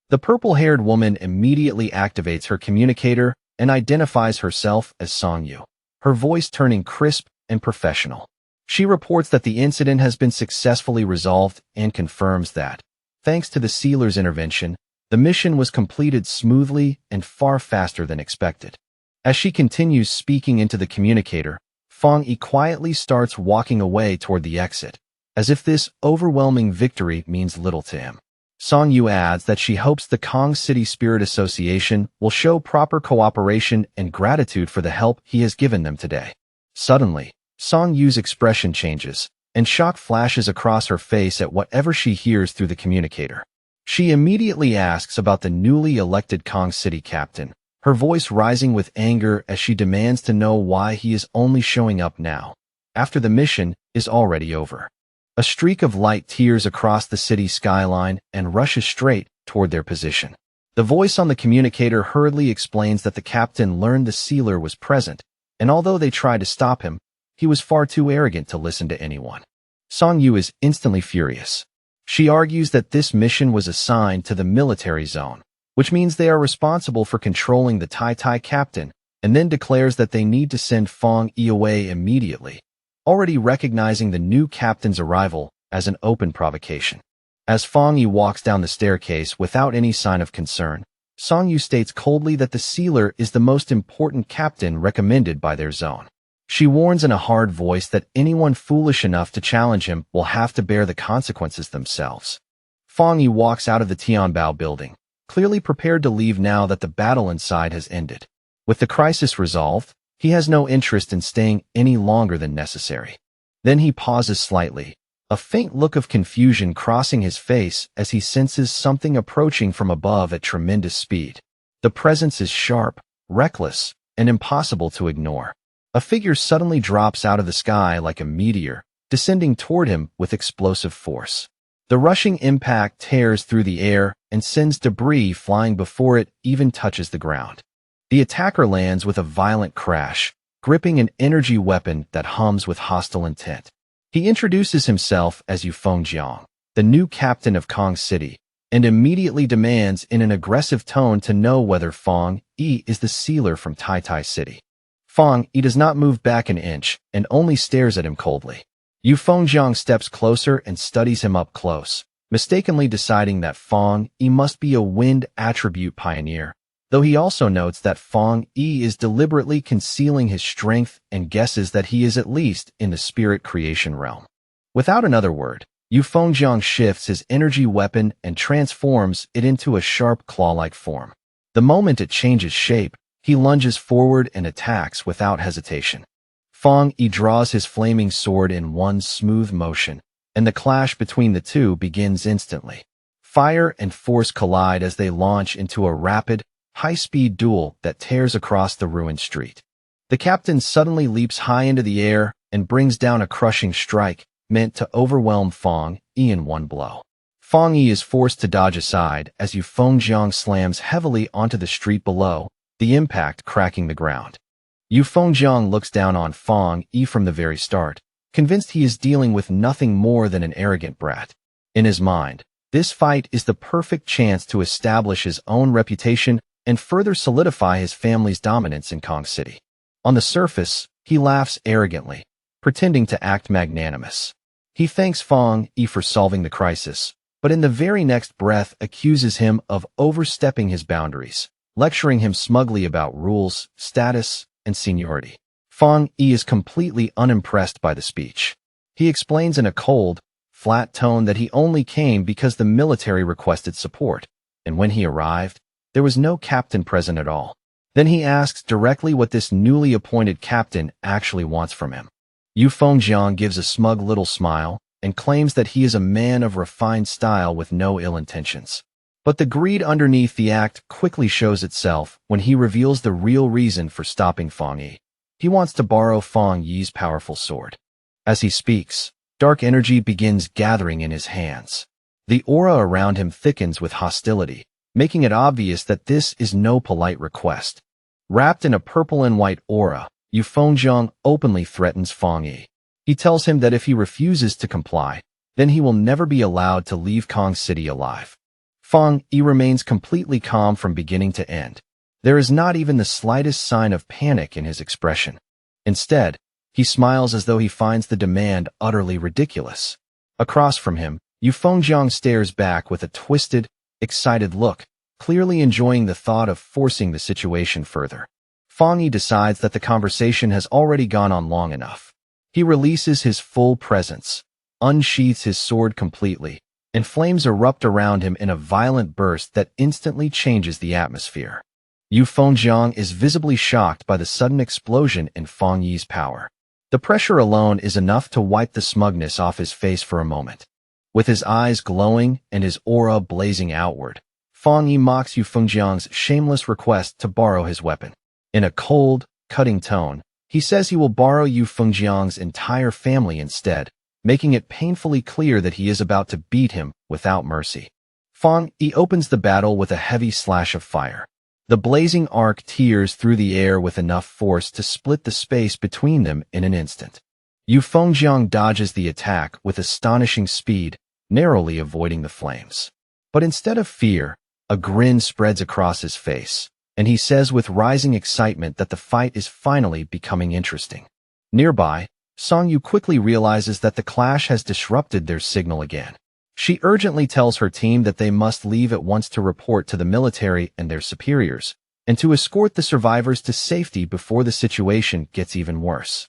The purple-haired woman immediately activates her communicator and identifies herself as Song Yu, her voice turning crisp and professional. She reports that the incident has been successfully resolved and confirms that, thanks to the sealer's intervention, the mission was completed smoothly and far faster than expected. As she continues speaking into the communicator, Fang Yi quietly starts walking away toward the exit, as if this overwhelming victory means little to him. Song Yu adds that she hopes the Kong City Spirit Association will show proper cooperation and gratitude for the help he has given them today. Suddenly, Song Yu's expression changes, and shock flashes across her face at whatever she hears through the communicator. She immediately asks about the newly elected Kong City captain, her voice rising with anger as she demands to know why he is only showing up now, after the mission is already over. A streak of light tears across the city skyline and rushes straight toward their position. The voice on the communicator hurriedly explains that the captain learned the sealer was present, and although they tried to stop him, he was far too arrogant to listen to anyone. Song Yu is instantly furious. She argues that this mission was assigned to the military zone, which means they are responsible for controlling the Tai captain, and then declares that they need to send Fang Yi away immediately, already recognizing the new captain's arrival as an open provocation. As Fang Yi walks down the staircase without any sign of concern, Song Yu states coldly that the sealer is the most important captain recommended by their zone. She warns in a hard voice that anyone foolish enough to challenge him will have to bear the consequences themselves. Fang Yi walks out of the Tianbao building, clearly prepared to leave now that the battle inside has ended. With the crisis resolved, he has no interest in staying any longer than necessary. Then he pauses slightly, a faint look of confusion crossing his face as he senses something approaching from above at tremendous speed. The presence is sharp, reckless, and impossible to ignore. A figure suddenly drops out of the sky like a meteor, descending toward him with explosive force. The rushing impact tears through the air and sends debris flying before it even touches the ground. The attacker lands with a violent crash, gripping an energy weapon that hums with hostile intent. He introduces himself as Yu Fengjiang, the new captain of Kong City, and immediately demands in an aggressive tone to know whether Fang Yi is the sealer from Tai City. Fang Yi does not move back an inch and only stares at him coldly. Yu Fengjiang steps closer and studies him up close, mistakenly deciding that Fang Yi must be a wind attribute pioneer, though he also notes that Fang Yi is deliberately concealing his strength and guesses that he is at least in the spirit creation realm. Without another word, Yu Fengjiang shifts his energy weapon and transforms it into a sharp claw-like form. The moment it changes shape, he lunges forward and attacks without hesitation. Fang Yi draws his flaming sword in one smooth motion, and the clash between the two begins instantly. Fire and force collide as they launch into a rapid, high-speed duel that tears across the ruined street. The captain suddenly leaps high into the air and brings down a crushing strike meant to overwhelm Fang Yi in one blow. Fang Yi is forced to dodge aside as Yu Fengjiang slams heavily onto the street below, the impact cracking the ground. Yu Fengjiang looks down on Fang Yi from the very start, convinced he is dealing with nothing more than an arrogant brat. In his mind, this fight is the perfect chance to establish his own reputation and further solidify his family's dominance in Kong City. On the surface, he laughs arrogantly, pretending to act magnanimous. He thanks Fang Yi for solving the crisis, but in the very next breath accuses him of overstepping his boundaries, lecturing him smugly about rules, status, and seniority. Fang Yi is completely unimpressed by the speech. He explains in a cold, flat tone that he only came because the military requested support, and when he arrived, there was no captain present at all. Then he asks directly what this newly appointed captain actually wants from him. Yu Fengjiang gives a smug little smile and claims that he is a man of refined style with no ill intentions. But the greed underneath the act quickly shows itself when he reveals the real reason for stopping Fang Yi. He wants to borrow Fang Yi's powerful sword. As he speaks, dark energy begins gathering in his hands. The aura around him thickens with hostility, making it obvious that this is no polite request. Wrapped in a purple and white aura, Yu Fengjiang openly threatens Fang Yi. He tells him that if he refuses to comply, then he will never be allowed to leave Kong City alive. Fang Yi remains completely calm from beginning to end. There is not even the slightest sign of panic in his expression. Instead, he smiles as though he finds the demand utterly ridiculous. Across from him, Yu Fengjiang stares back with a twisted, excited look, clearly enjoying the thought of forcing the situation further. Fang Yi decides that the conversation has already gone on long enough. He releases his full presence, unsheaths his sword completely, and flames erupt around him in a violent burst that instantly changes the atmosphere. Yu Fengjiang is visibly shocked by the sudden explosion in Fang Yi's power. The pressure alone is enough to wipe the smugness off his face for a moment. With his eyes glowing and his aura blazing outward, Fang Yi mocks Yu Fengjiang's shameless request to borrow his weapon. In a cold, cutting tone, he says he will borrow Yu Fengjiang's entire family instead, making it painfully clear that he is about to beat him without mercy. Fang Yi opens the battle with a heavy slash of fire. The blazing arc tears through the air with enough force to split the space between them in an instant. Yu Fengjiang dodges the attack with astonishing speed, narrowly avoiding the flames. But instead of fear, a grin spreads across his face, and he says with rising excitement that the fight is finally becoming interesting. Nearby, Song Yu quickly realizes that the clash has disrupted their signal again. She urgently tells her team that they must leave at once to report to the military and their superiors, and to escort the survivors to safety before the situation gets even worse.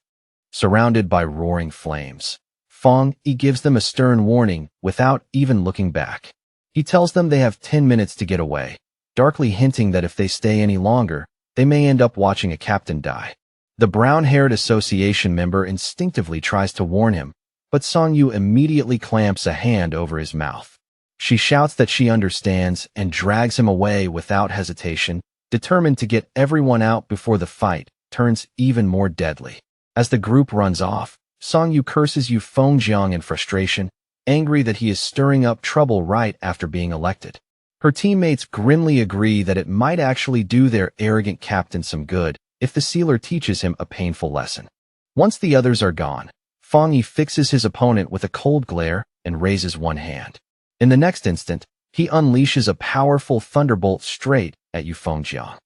Surrounded by roaring flames, Fang Yi gives them a stern warning without even looking back. He tells them they have 10 minutes to get away, darkly hinting that if they stay any longer, they may end up watching a captain die. The brown-haired association member instinctively tries to warn him, but Song Yu immediately clamps a hand over his mouth. She shouts that she understands and drags him away without hesitation, determined to get everyone out before the fight turns even more deadly. As the group runs off, Song Yu curses Yu Fengjiang in frustration, angry that he is stirring up trouble right after being elected. Her teammates grimly agree that it might actually do their arrogant captain some good if the sealer teaches him a painful lesson. Once the others are gone, Fang Yi fixes his opponent with a cold glare and raises one hand. In the next instant, he unleashes a powerful thunderbolt straight at Yu Fengjiang.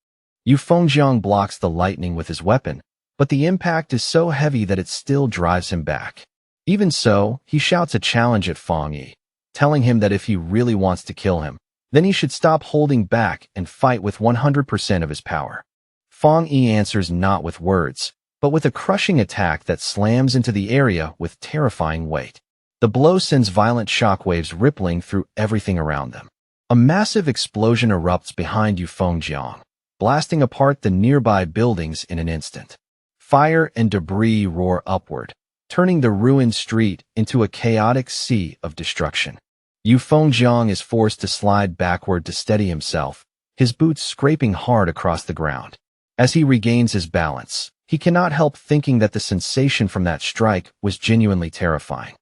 Yu Fengjiang blocks the lightning with his weapon, but the impact is so heavy that it still drives him back. Even so, he shouts a challenge at Fang Yi, telling him that if he really wants to kill him, then he should stop holding back and fight with 100% of his power. Fang Yi answers not with words, but with a crushing attack that slams into the area with terrifying weight. The blow sends violent shockwaves rippling through everything around them. A massive explosion erupts behind Yu Fengjiang, blasting apart the nearby buildings in an instant. Fire and debris roar upward, turning the ruined street into a chaotic sea of destruction. Yu Fengjiang is forced to slide backward to steady himself, his boots scraping hard across the ground. As he regains his balance, he cannot help thinking that the sensation from that strike was genuinely terrifying.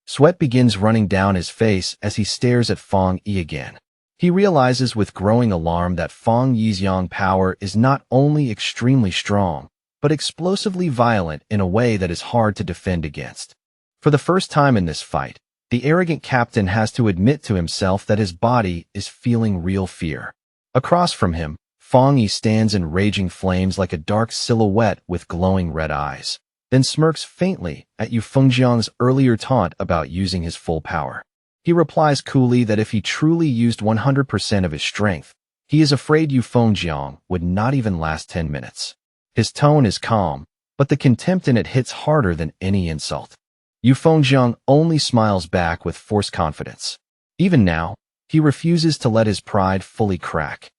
Sweat begins running down his face as he stares at Fang Yi again. He realizes with growing alarm that Fang Yi's yang power is not only extremely strong, but explosively violent in a way that is hard to defend against. For the first time in this fight, the arrogant captain has to admit to himself that his body is feeling real fear. Across from him, Fang Yi stands in raging flames like a dark silhouette with glowing red eyes, then smirks faintly at Yu Fengjiang's earlier taunt about using his full power. He replies coolly that if he truly used 100% of his strength, he is afraid Yu Fengjiang would not even last 10 minutes. His tone is calm, but the contempt in it hits harder than any insult. Yu Fengjiang only smiles back with forced confidence. Even now, he refuses to let his pride fully crack.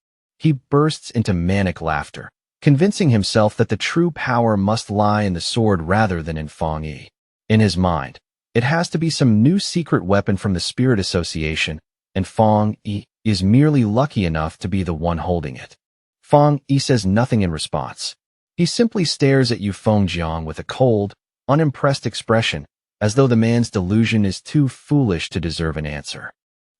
He bursts into manic laughter, convincing himself that the true power must lie in the sword rather than in Fang Yi. In his mind, it has to be some new secret weapon from the Spirit Association, and Fang Yi is merely lucky enough to be the one holding it. Fang Yi says nothing in response. He simply stares at Yu Fengjiang with a cold, unimpressed expression, as though the man's delusion is too foolish to deserve an answer.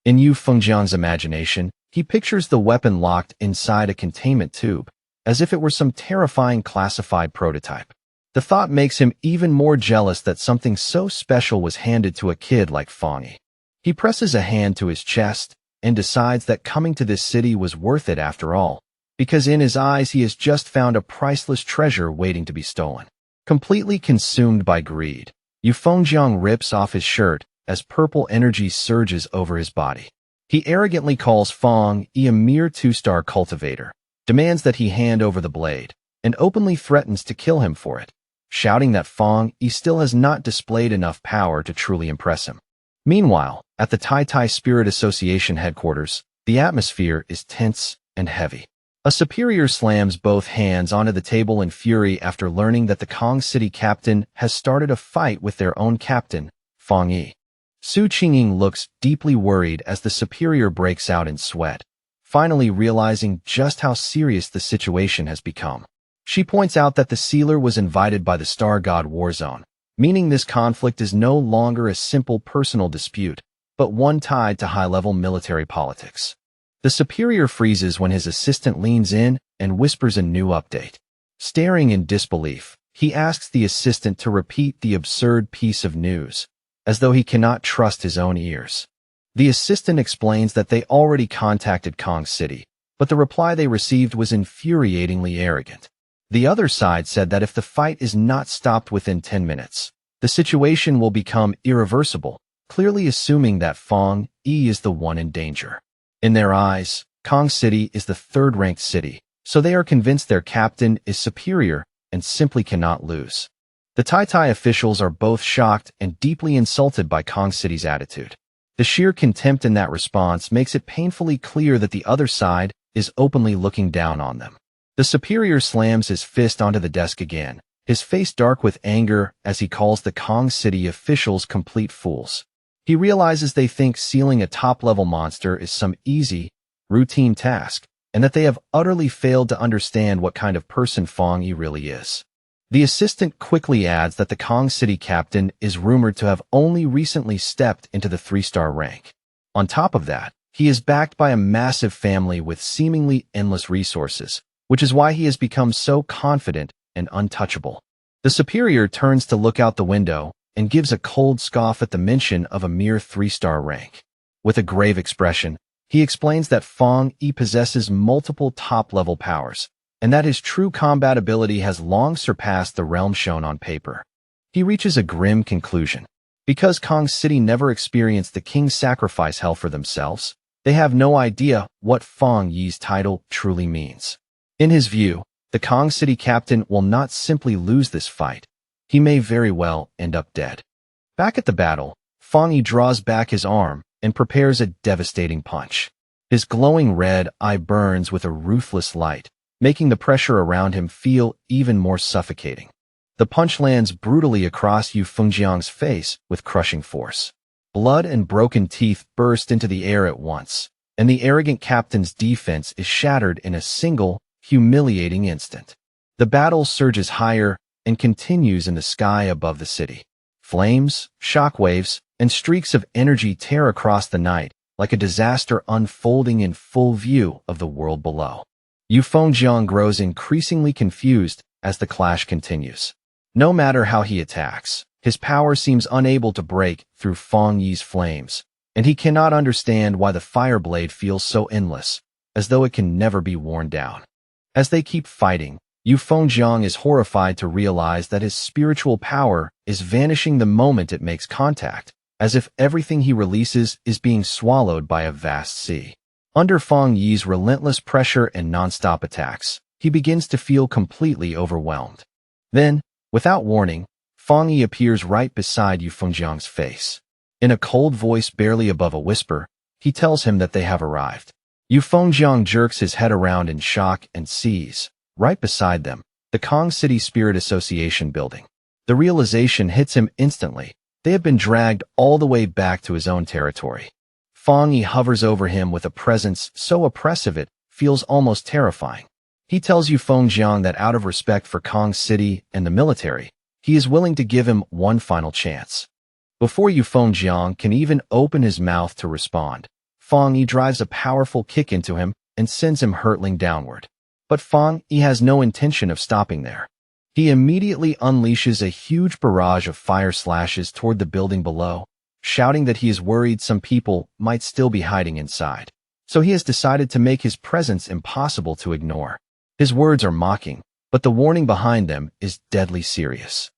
In Yu Fengjiang's imagination, he pictures the weapon locked inside a containment tube, as if it were some terrifying classified prototype. The thought makes him even more jealous that something so special was handed to a kid like Fang Yi. He presses a hand to his chest and decides that coming to this city was worth it after all, because in his eyes he has just found a priceless treasure waiting to be stolen. Completely consumed by greed, Yu Fengjiang rips off his shirt as purple energy surges over his body. He arrogantly calls Fang Yi a mere two-star cultivator, demands that he hand over the blade, and openly threatens to kill him for it, shouting that Fang Yi still has not displayed enough power to truly impress him. Meanwhile, at the Tai Tai Spirit Association headquarters, the atmosphere is tense and heavy. A superior slams both hands onto the table in fury after learning that the Kong City captain has started a fight with their own captain, Fang Yi. Su Qingying looks deeply worried as the superior breaks out in sweat, finally realizing just how serious the situation has become. She points out that the sealer was invited by the Star God Warzone, meaning this conflict is no longer a simple personal dispute, but one tied to high-level military politics. The superior freezes when his assistant leans in and whispers a new update. Staring in disbelief, he asks the assistant to repeat the absurd piece of news, as though he cannot trust his own ears. The assistant explains that they already contacted Kong City, but the reply they received was infuriatingly arrogant. The other side said that if the fight is not stopped within 10 minutes, the situation will become irreversible, clearly assuming that Fang Yi is the one in danger. In their eyes, Kong City is the third-ranked city, so they are convinced their captain is superior and simply cannot lose. The Tai Tai officials are both shocked and deeply insulted by Kong City's attitude. The sheer contempt in that response makes it painfully clear that the other side is openly looking down on them. The superior slams his fist onto the desk again, his face dark with anger as he calls the Kong City officials complete fools. He realizes they think sealing a top-level monster is some easy, routine task, and that they have utterly failed to understand what kind of person Fang Yi really is. The assistant quickly adds that the Kong City captain is rumored to have only recently stepped into the 3-star rank. On top of that, he is backed by a massive family with seemingly endless resources, which is why he has become so confident and untouchable. The superior turns to look out the window and gives a cold scoff at the mention of a mere 3-star rank. With a grave expression, he explains that Fang Yi possesses multiple top-level powers, and that his true combat ability has long surpassed the realm shown on paper. He reaches a grim conclusion. Because Kong City never experienced the king's sacrifice hell for themselves, they have no idea what Fang Yi's title truly means. In his view, the Kong City captain will not simply lose this fight. He may very well end up dead. Back at the battle, Fang Yi draws back his arm and prepares a devastating punch. His glowing red eye burns with a ruthless light, making the pressure around him feel even more suffocating. The punch lands brutally across Yu Fengjiang's face with crushing force. Blood and broken teeth burst into the air at once, and the arrogant captain's defense is shattered in a single, humiliating instant. The battle surges higher and continues in the sky above the city. Flames, shockwaves, and streaks of energy tear across the night, like a disaster unfolding in full view of the world below. Yu Fengjiang grows increasingly confused as the clash continues. No matter how he attacks, his power seems unable to break through Fang Yi's flames, and he cannot understand why the fire blade feels so endless, as though it can never be worn down. As they keep fighting, Yu Fengjiang is horrified to realize that his spiritual power is vanishing the moment it makes contact, as if everything he releases is being swallowed by a vast sea. Under Fang Yi's relentless pressure and non-stop attacks, he begins to feel completely overwhelmed. Then, without warning, Fang Yi appears right beside Yu Fengjiang's face. In a cold voice barely above a whisper, he tells him that they have arrived. Yu Fengjiang jerks his head around in shock and sees, right beside them, the Kong City Spirit Association building. The realization hits him instantly. They have been dragged all the way back to his own territory. Fang Yi hovers over him with a presence so oppressive it feels almost terrifying. He tells Yu Fengjiang that out of respect for Kong City and the military, he is willing to give him one final chance. Before Yu Fengjiang can even open his mouth to respond, Fang Yi drives a powerful kick into him and sends him hurtling downward. But Fang Yi has no intention of stopping there. He immediately unleashes a huge barrage of fire slashes toward the building below, shouting that he is worried some people might still be hiding inside. So he has decided to make his presence impossible to ignore. His words are mocking, but the warning behind them is deadly serious.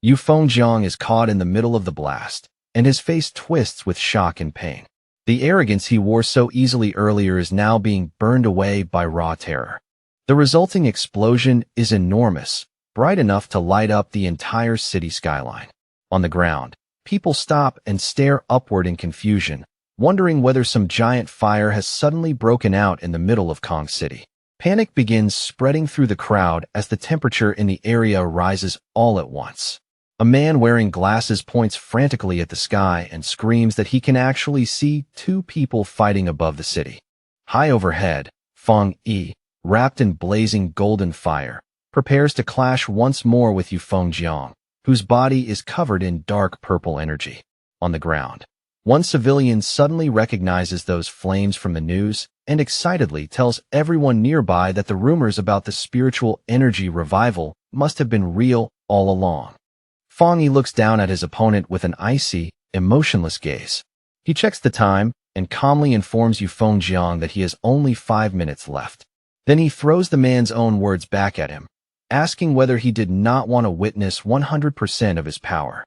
Yu Fengjiang is caught in the middle of the blast, and his face twists with shock and pain. The arrogance he wore so easily earlier is now being burned away by raw terror. The resulting explosion is enormous, bright enough to light up the entire city skyline. On the ground, people stop and stare upward in confusion, wondering whether some giant fire has suddenly broken out in the middle of Kong City. Panic begins spreading through the crowd as the temperature in the area rises all at once. A man wearing glasses points frantically at the sky and screams that he can actually see two people fighting above the city. High overhead, Fang Yi, wrapped in blazing golden fire, prepares to clash once more with Yu Fengjiang, whose body is covered in dark purple energy. On the ground, one civilian suddenly recognizes those flames from the news and excitedly tells everyone nearby that the rumors about the spiritual energy revival must have been real all along. Fang Yi looks down at his opponent with an icy, emotionless gaze. He checks the time and calmly informs Yu Fengjiang that he has only 5 minutes left. Then he throws the man's own words back at him, asking whether he did not want to witness 100% of his power.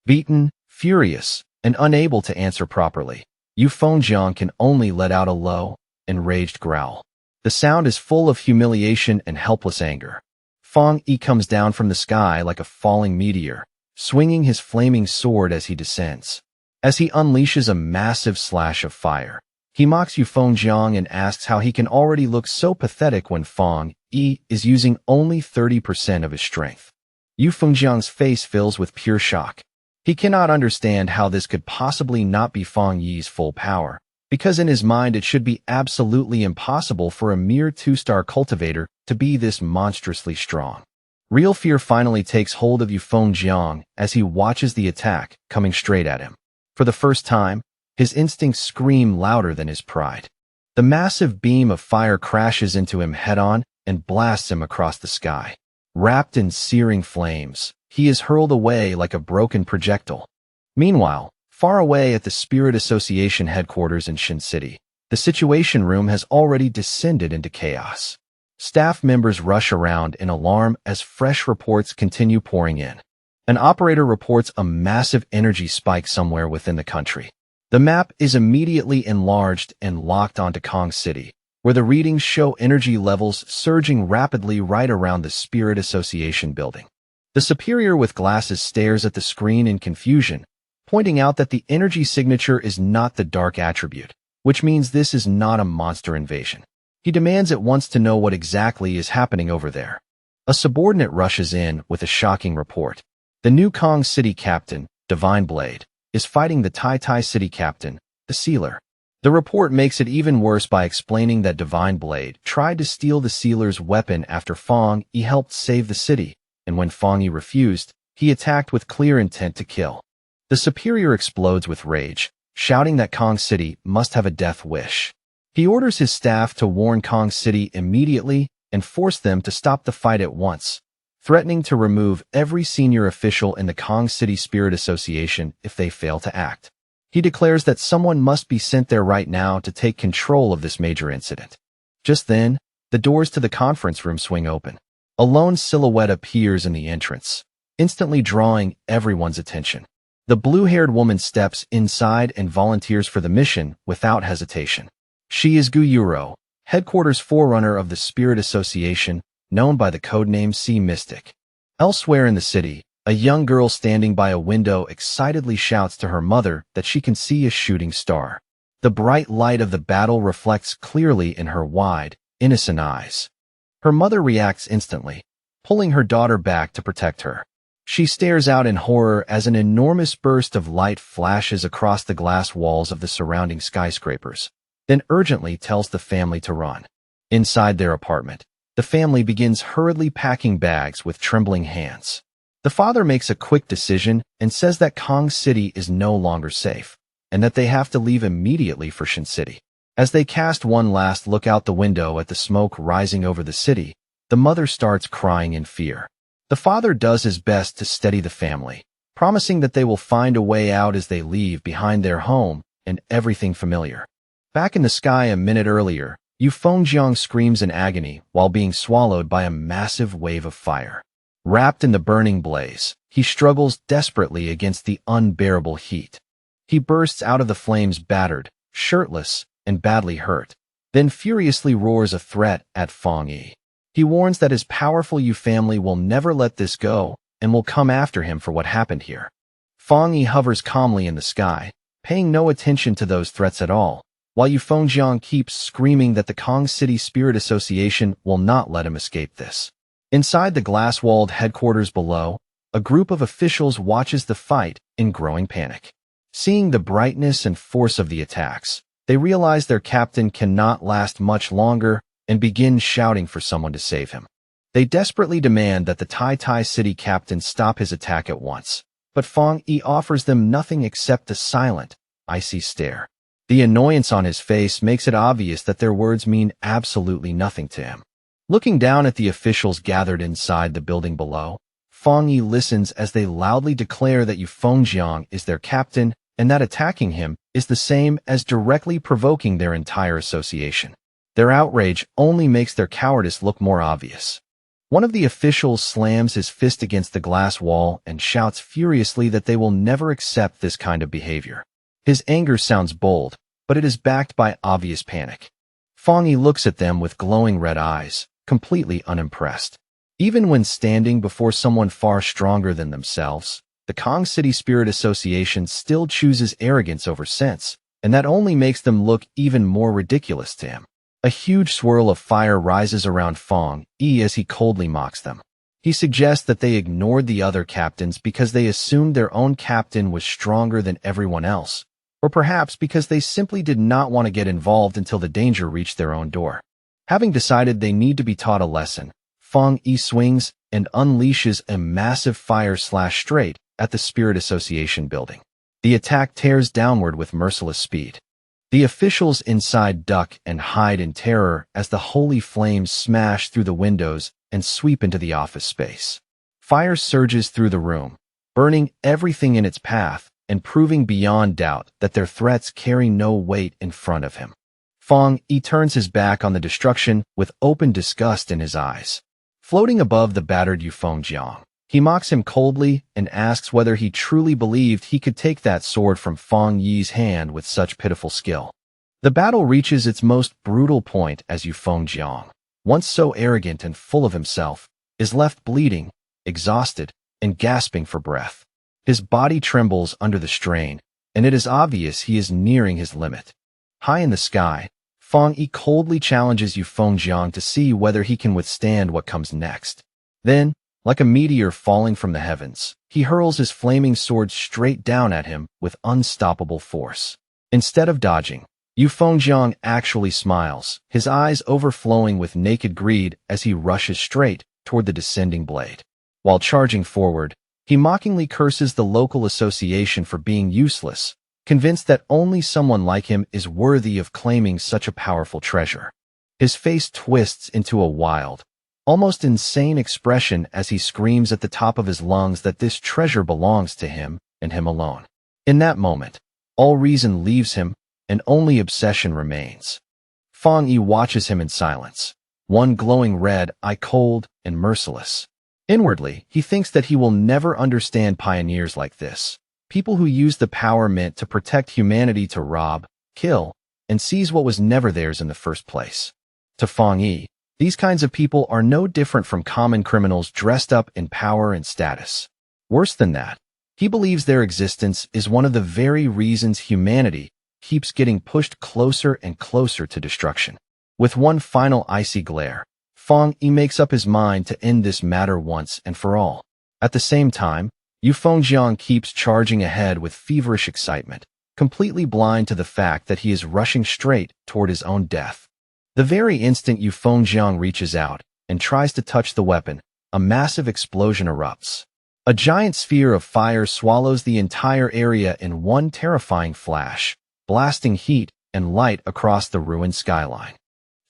Beaten, furious, and unable to answer properly, Yu Fengjiang can only let out a low, enraged growl. The sound is full of humiliation and helpless anger. Fang Yi comes down from the sky like a falling meteor, swinging his flaming sword as he descends. As he unleashes a massive slash of fire, he mocks Yu Fengjiang and asks how he can already look so pathetic when Fang Yi is using only 30% of his strength. Yu Fengjiang's face fills with pure shock. He cannot understand how this could possibly not be Fang Yi's full power, because in his mind it should be absolutely impossible for a mere 2-star cultivator to be this monstrously strong. Real fear finally takes hold of Yu Fengjiang as he watches the attack coming straight at him. For the first time, his instincts scream louder than his pride. The massive beam of fire crashes into him head-on and blasts him across the sky. Wrapped in searing flames, he is hurled away like a broken projectile. Meanwhile, far away at the Spirit Association headquarters in Shin City, the Situation Room has already descended into chaos. Staff members rush around in alarm as fresh reports continue pouring in. An operator reports a massive energy spike somewhere within the country. The map is immediately enlarged and locked onto Kong City, where the readings show energy levels surging rapidly right around the Spirit Association building. The superior with glasses stares at the screen in confusion, pointing out that the energy signature is not the dark attribute, which means this is not a monster invasion. He demands at once to know what exactly is happening over there. A subordinate rushes in with a shocking report. The new Kong City captain, Divine Blade, is fighting the Tai Tai City captain, the Sealer. The report makes it even worse by explaining that Divine Blade tried to steal the Sealer's weapon after Fang Yi helped save the city, and when Fang Yi refused, he attacked with clear intent to kill. The superior explodes with rage, shouting that Kong City must have a death wish. He orders his staff to warn Kong City immediately and force them to stop the fight at once, threatening to remove every senior official in the Kong City Spirit Association if they fail to act. He declares that someone must be sent there right now to take control of this major incident. Just then, the doors to the conference room swing open. A lone silhouette appears in the entrance, instantly drawing everyone's attention. The blue-haired woman steps inside and volunteers for the mission without hesitation. She is Gu Yuro, headquarters forerunner of the Spirit Association, known by the codename Sea Mystic. Elsewhere in the city, a young girl standing by a window excitedly shouts to her mother that she can see a shooting star. The bright light of the battle reflects clearly in her wide, innocent eyes. Her mother reacts instantly, pulling her daughter back to protect her. She stares out in horror as an enormous burst of light flashes across the glass walls of the surrounding skyscrapers, then urgently tells the family to run. Inside their apartment, the family begins hurriedly packing bags with trembling hands. The father makes a quick decision and says that Kong City is no longer safe, and that they have to leave immediately for Shin City. As they cast one last look out the window at the smoke rising over the city, the mother starts crying in fear. The father does his best to steady the family, promising that they will find a way out as they leave behind their home and everything familiar. Back in the sky a minute earlier, Yu Fengjiang screams in agony while being swallowed by a massive wave of fire. Wrapped in the burning blaze, he struggles desperately against the unbearable heat. He bursts out of the flames battered, shirtless, and badly hurt, then furiously roars a threat at Feng Yi. He warns that his powerful Yu family will never let this go and will come after him for what happened here. Feng Yi hovers calmly in the sky, paying no attention to those threats at all, while Yu Fengjiang keeps screaming that the Kong City Spirit Association will not let him escape this. Inside the glass-walled headquarters below, a group of officials watches the fight in growing panic. Seeing the brightness and force of the attacks, they realize their captain cannot last much longer and begin shouting for someone to save him. They desperately demand that the Tai City captain stop his attack at once, but Feng Yi offers them nothing except a silent, icy stare. The annoyance on his face makes it obvious that their words mean absolutely nothing to him. Looking down at the officials gathered inside the building below, Feng Yi listens as they loudly declare that Yu Fengjiang is their captain and that attacking him is the same as directly provoking their entire association. Their outrage only makes their cowardice look more obvious. One of the officials slams his fist against the glass wall and shouts furiously that they will never accept this kind of behavior. His anger sounds bold, but it is backed by obvious panic. Feng Yi looks at them with glowing red eyes, completely unimpressed. Even when standing before someone far stronger than themselves, the Kong City Spirit Association still chooses arrogance over sense, and that only makes them look even more ridiculous to him. A huge swirl of fire rises around Feng Yi as he coldly mocks them. He suggests that they ignored the other captains because they assumed their own captain was stronger than everyone else, or perhaps because they simply did not want to get involved until the danger reached their own door. Having decided they need to be taught a lesson, Feng Yi swings and unleashes a massive fire slash straight at the Spirit Association building. The attack tears downward with merciless speed. The officials inside duck and hide in terror as the holy flames smash through the windows and sweep into the office space. Fire surges through the room, burning everything in its path and proving beyond doubt that their threats carry no weight in front of him. Feng Yi turns his back on the destruction with open disgust in his eyes. Floating above the battered Yu Fengjiang, he mocks him coldly and asks whether he truly believed he could take that sword from Feng Yi's hand with such pitiful skill. The battle reaches its most brutal point as Yu Fengjiang, once so arrogant and full of himself, is left bleeding, exhausted, and gasping for breath. His body trembles under the strain, and it is obvious he is nearing his limit. High in the sky, Feng Yi coldly challenges Yu Fengjiang to see whether he can withstand what comes next. Then, like a meteor falling from the heavens, he hurls his flaming sword straight down at him with unstoppable force. Instead of dodging, Yu Fengjiang actually smiles, his eyes overflowing with naked greed as he rushes straight toward the descending blade. While charging forward, he mockingly curses the local association for being useless, convinced that only someone like him is worthy of claiming such a powerful treasure. His face twists into a wild, almost insane expression as he screams at the top of his lungs that this treasure belongs to him and him alone. In that moment, all reason leaves him and only obsession remains. Feng Yi watches him in silence, one glowing red eye cold and merciless. Inwardly, he thinks that he will never understand pioneers like this, people who use the power meant to protect humanity to rob, kill, and seize what was never theirs in the first place. To Feng Yi, these kinds of people are no different from common criminals dressed up in power and status. Worse than that, he believes their existence is one of the very reasons humanity keeps getting pushed closer and closer to destruction. With one final icy glare, Fang Yi makes up his mind to end this matter once and for all. At the same time, Yu Fengjiang keeps charging ahead with feverish excitement, completely blind to the fact that he is rushing straight toward his own death. The very instant Yu Fengjiang reaches out and tries to touch the weapon, a massive explosion erupts. A giant sphere of fire swallows the entire area in one terrifying flash, blasting heat and light across the ruined skyline.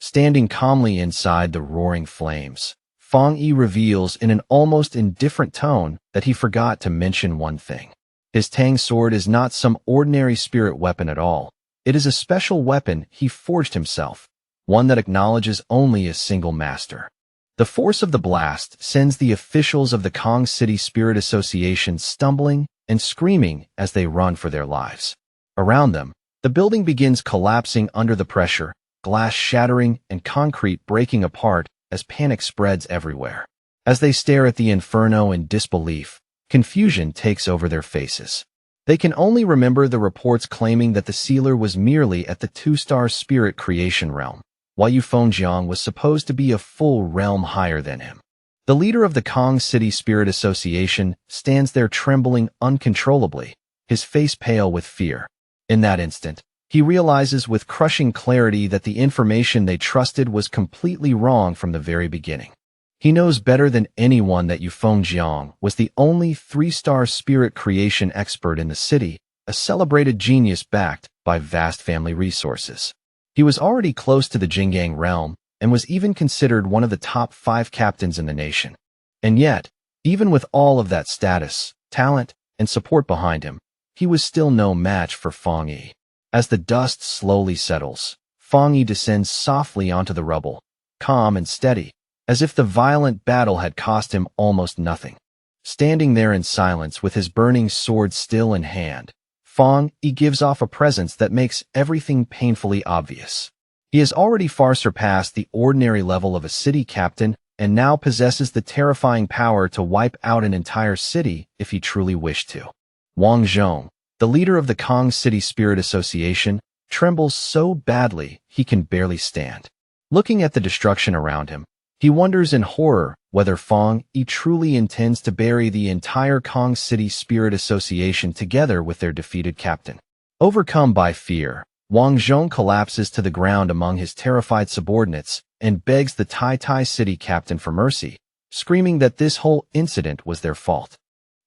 Standing calmly inside the roaring flames, Fang Yi reveals in an almost indifferent tone that he forgot to mention one thing. His Tang sword is not some ordinary spirit weapon at all. It is a special weapon he forged himself, one that acknowledges only a single master. The force of the blast sends the officials of the Kong City Spirit Association stumbling and screaming as they run for their lives. Around them, the building begins collapsing under the pressure, glass shattering and concrete breaking apart as panic spreads everywhere. As they stare at the inferno in disbelief, confusion takes over their faces. They can only remember the reports claiming that the sealer was merely at the 2-star spirit creation realm, while Yu Fengjiang was supposed to be a full realm higher than him. The leader of the Kong City Spirit Association stands there trembling uncontrollably, his face pale with fear. In that instant, he realizes with crushing clarity that the information they trusted was completely wrong from the very beginning. He knows better than anyone that Yu Fengjiang was the only 3-star spirit creation expert in the city, a celebrated genius backed by vast family resources. He was already close to the Jinggang realm and was even considered one of the top 5 captains in the nation. And yet, even with all of that status, talent, and support behind him, he was still no match for Fang Yi. As the dust slowly settles, Fang Yi descends softly onto the rubble, calm and steady, as if the violent battle had cost him almost nothing. Standing there in silence with his burning sword still in hand, Fang Yi gives off a presence that makes everything painfully obvious. He has already far surpassed the ordinary level of a city captain and now possesses the terrifying power to wipe out an entire city if he truly wished to. Wang Zhong, the leader of the Kong City Spirit Association, trembles so badly he can barely stand. Looking at the destruction around him, he wonders in horror whether Fang Yi truly intends to bury the entire Kong City Spirit Association together with their defeated captain. Overcome by fear, Wang Zhong collapses to the ground among his terrified subordinates and begs the Tai City captain for mercy, screaming that this whole incident was their fault.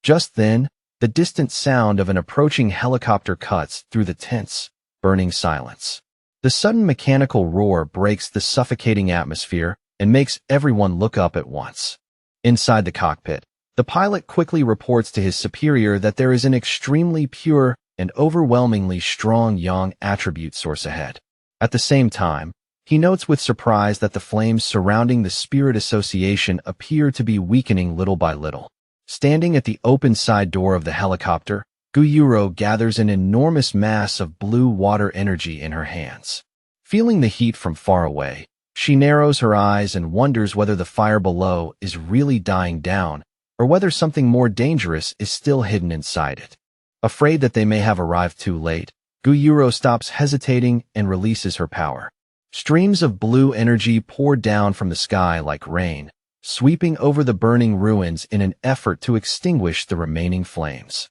Just then, the distant sound of an approaching helicopter cuts through the tense, burning silence. The sudden mechanical roar breaks the suffocating atmosphere and makes everyone look up at once. Inside the cockpit, the pilot quickly reports to his superior that there is an extremely pure and overwhelmingly strong yang attribute source ahead. At the same time, he notes with surprise that the flames surrounding the Spirit Association appear to be weakening little by little. Standing at the open side door of the helicopter, Guyuro gathers an enormous mass of blue water energy in her hands. Feeling the heat from far away, she narrows her eyes and wonders whether the fire below is really dying down or whether something more dangerous is still hidden inside it. Afraid that they may have arrived too late, Guyuro stops hesitating and releases her power. Streams of blue energy pour down from the sky like rain, sweeping over the burning ruins in an effort to extinguish the remaining flames.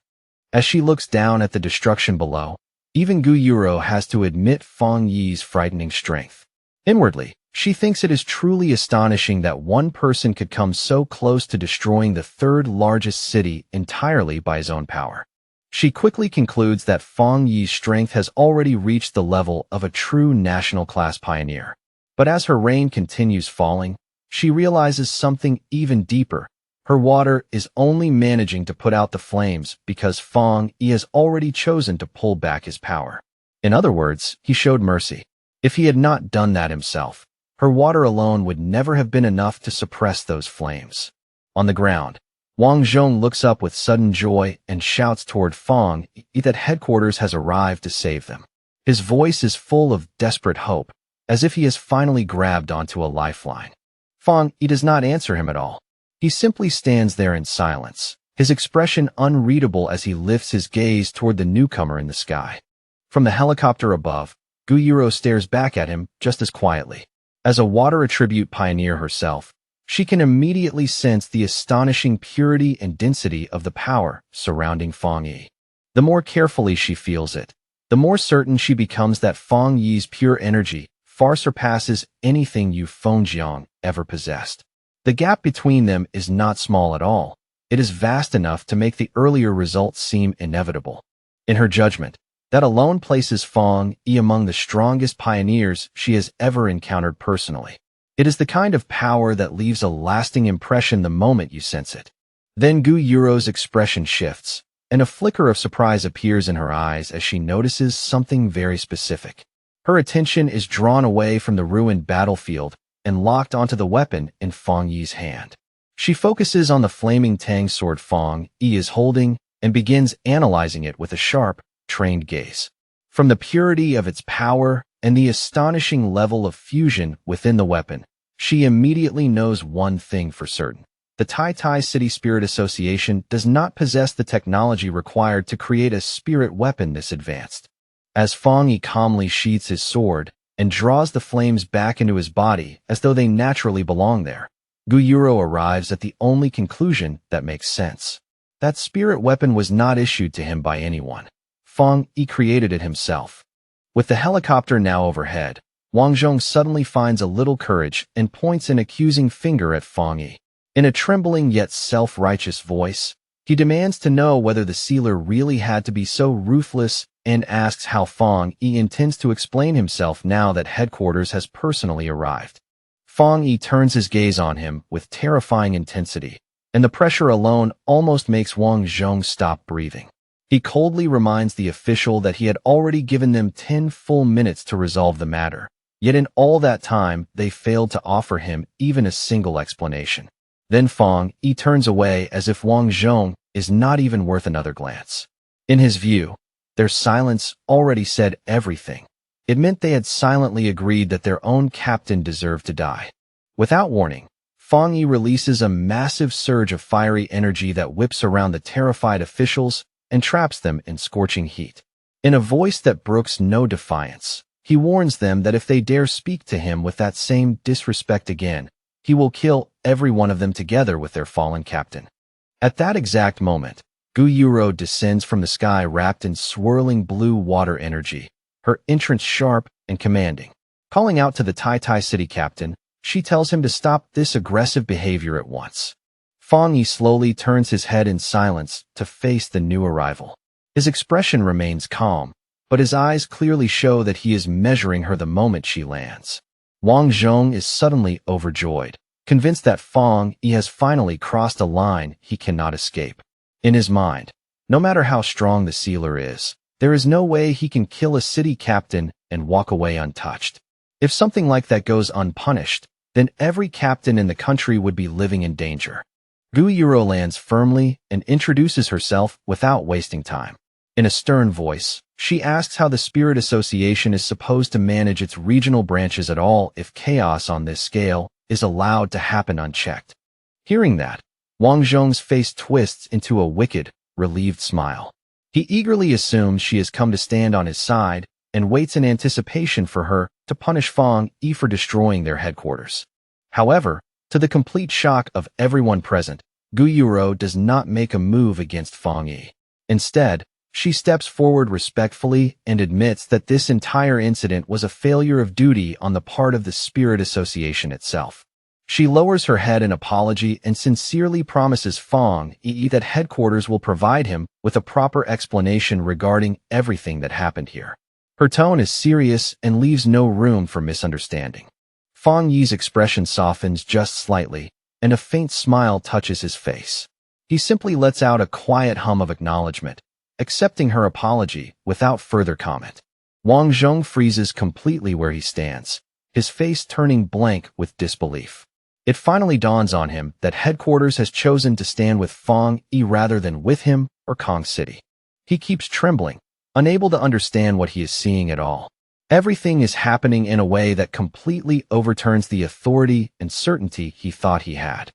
As she looks down at the destruction below, even Guyuro has to admit Fang Yi's frightening strength. Inwardly, she thinks it is truly astonishing that one person could come so close to destroying the 3rd largest city entirely by his own power. She quickly concludes that Fang Yi's strength has already reached the level of a true national-class pioneer. But as her reign continues falling, she realizes something even deeper. Her water is only managing to put out the flames because Fang Yi has already chosen to pull back his power. In other words, he showed mercy. If he had not done that himself, her water alone would never have been enough to suppress those flames. On the ground, Wang Zhong looks up with sudden joy and shouts toward Fang Yi that headquarters has arrived to save them. His voice is full of desperate hope, as if he has finally grabbed onto a lifeline. Fang Yi does not answer him at all. He simply stands there in silence, his expression unreadable as he lifts his gaze toward the newcomer in the sky. From the helicopter above, Guyuro stares back at him just as quietly. As a water attribute pioneer herself, she can immediately sense the astonishing purity and density of the power surrounding Fang Yi. The more carefully she feels it, the more certain she becomes that Fang Yi's pure energy far surpasses anything Yu Fengjiang ever possessed. The gap between them is not small at all. It is vast enough to make the earlier results seem inevitable. In her judgment, that alone places Fang Yi among the strongest pioneers she has ever encountered personally. It is the kind of power that leaves a lasting impression the moment you sense it. Then Gu Yuro's expression shifts, and a flicker of surprise appears in her eyes as she notices something very specific. Her attention is drawn away from the ruined battlefield and locked onto the weapon in Fang Yi's hand. She focuses on the flaming Tang sword Fang Yi is holding and begins analyzing it with a sharp, trained gaze. From the purity of its power and the astonishing level of fusion within the weapon, she immediately knows one thing for certain. The Tai Tai City Spirit Association does not possess the technology required to create a spirit weapon this advanced. As Fang Yi calmly sheathes his sword and draws the flames back into his body as though they naturally belong there, Gu Yuro arrives at the only conclusion that makes sense. That spirit weapon was not issued to him by anyone. Fang Yi created it himself. With the helicopter now overhead, Wang Zhong suddenly finds a little courage and points an accusing finger at Fang Yi. In a trembling yet self-righteous voice, he demands to know whether the sealer really had to be so ruthless and asks how Fang Yi intends to explain himself now that headquarters has personally arrived. Fang Yi turns his gaze on him with terrifying intensity, and the pressure alone almost makes Wang Zhong stop breathing. He coldly reminds the official that he had already given them 10 full minutes to resolve the matter, yet in all that time they failed to offer him even a single explanation. Then Fang Yi turns away as if Wang Zhong is not even worth another glance. In his view, their silence already said everything. It meant they had silently agreed that their own captain deserved to die. Without warning, Fang Yi releases a massive surge of fiery energy that whips around the terrified officials and traps them in scorching heat. In a voice that brooks no defiance, he warns them that if they dare speak to him with that same disrespect again, he will kill every one of them together with their fallen captain. At that exact moment, Gu Yuro descends from the sky wrapped in swirling blue water energy, her entrance sharp and commanding. Calling out to the Tai Tai City captain, she tells him to stop this aggressive behavior at once. Fang Yi slowly turns his head in silence to face the new arrival. His expression remains calm, but his eyes clearly show that he is measuring her the moment she lands. Wang Zhong is suddenly overjoyed, convinced that Fang Yi has finally crossed a line he cannot escape. In his mind, no matter how strong the sealer is, there is no way he can kill a city captain and walk away untouched. If something like that goes unpunished, then every captain in the country would be living in danger. Gu Yuro lands firmly and introduces herself without wasting time. In a stern voice, she asks how the Spirit Association is supposed to manage its regional branches at all if chaos on this scale is allowed to happen unchecked. Hearing that, Wang Zhong's face twists into a wicked, relieved smile. He eagerly assumes she has come to stand on his side and waits in anticipation for her to punish Fang Yi for destroying their headquarters. However, to the complete shock of everyone present, Gu Yuro does not make a move against Fang Yi. Instead, she steps forward respectfully and admits that this entire incident was a failure of duty on the part of the Spirit Association itself. She lowers her head in apology and sincerely promises Fang Yi that headquarters will provide him with a proper explanation regarding everything that happened here. Her tone is serious and leaves no room for misunderstanding. Fang Yi's expression softens just slightly, and a faint smile touches his face. He simply lets out a quiet hum of acknowledgement, accepting her apology without further comment. Wang Zhong freezes completely where he stands, his face turning blank with disbelief. It finally dawns on him that headquarters has chosen to stand with Fang Yi rather than with him or Kong City. He keeps trembling, unable to understand what he is seeing at all. Everything is happening in a way that completely overturns the authority and certainty he thought he had.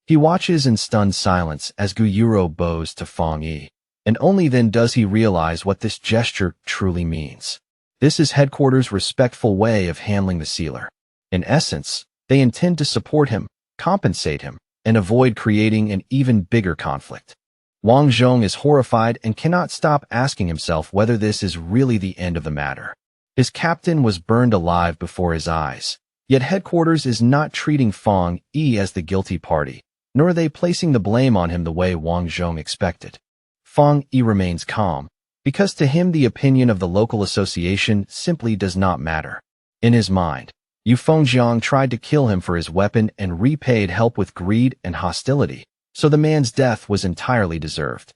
He watches in stunned silence as Gu Yuro bows to Fang Yi, and only then does he realize what this gesture truly means. This is headquarters' respectful way of handling the sealer. In essence, they intend to support him, compensate him, and avoid creating an even bigger conflict. Wang Zhong is horrified and cannot stop asking himself whether this is really the end of the matter. His captain was burned alive before his eyes, yet headquarters is not treating Fang Yi as the guilty party, nor are they placing the blame on him the way Wang Zhong expected. Fang Yi remains calm, because to him the opinion of the local association simply does not matter. In his mind, Yu Fengjiang tried to kill him for his weapon and repaid help with greed and hostility, so the man's death was entirely deserved.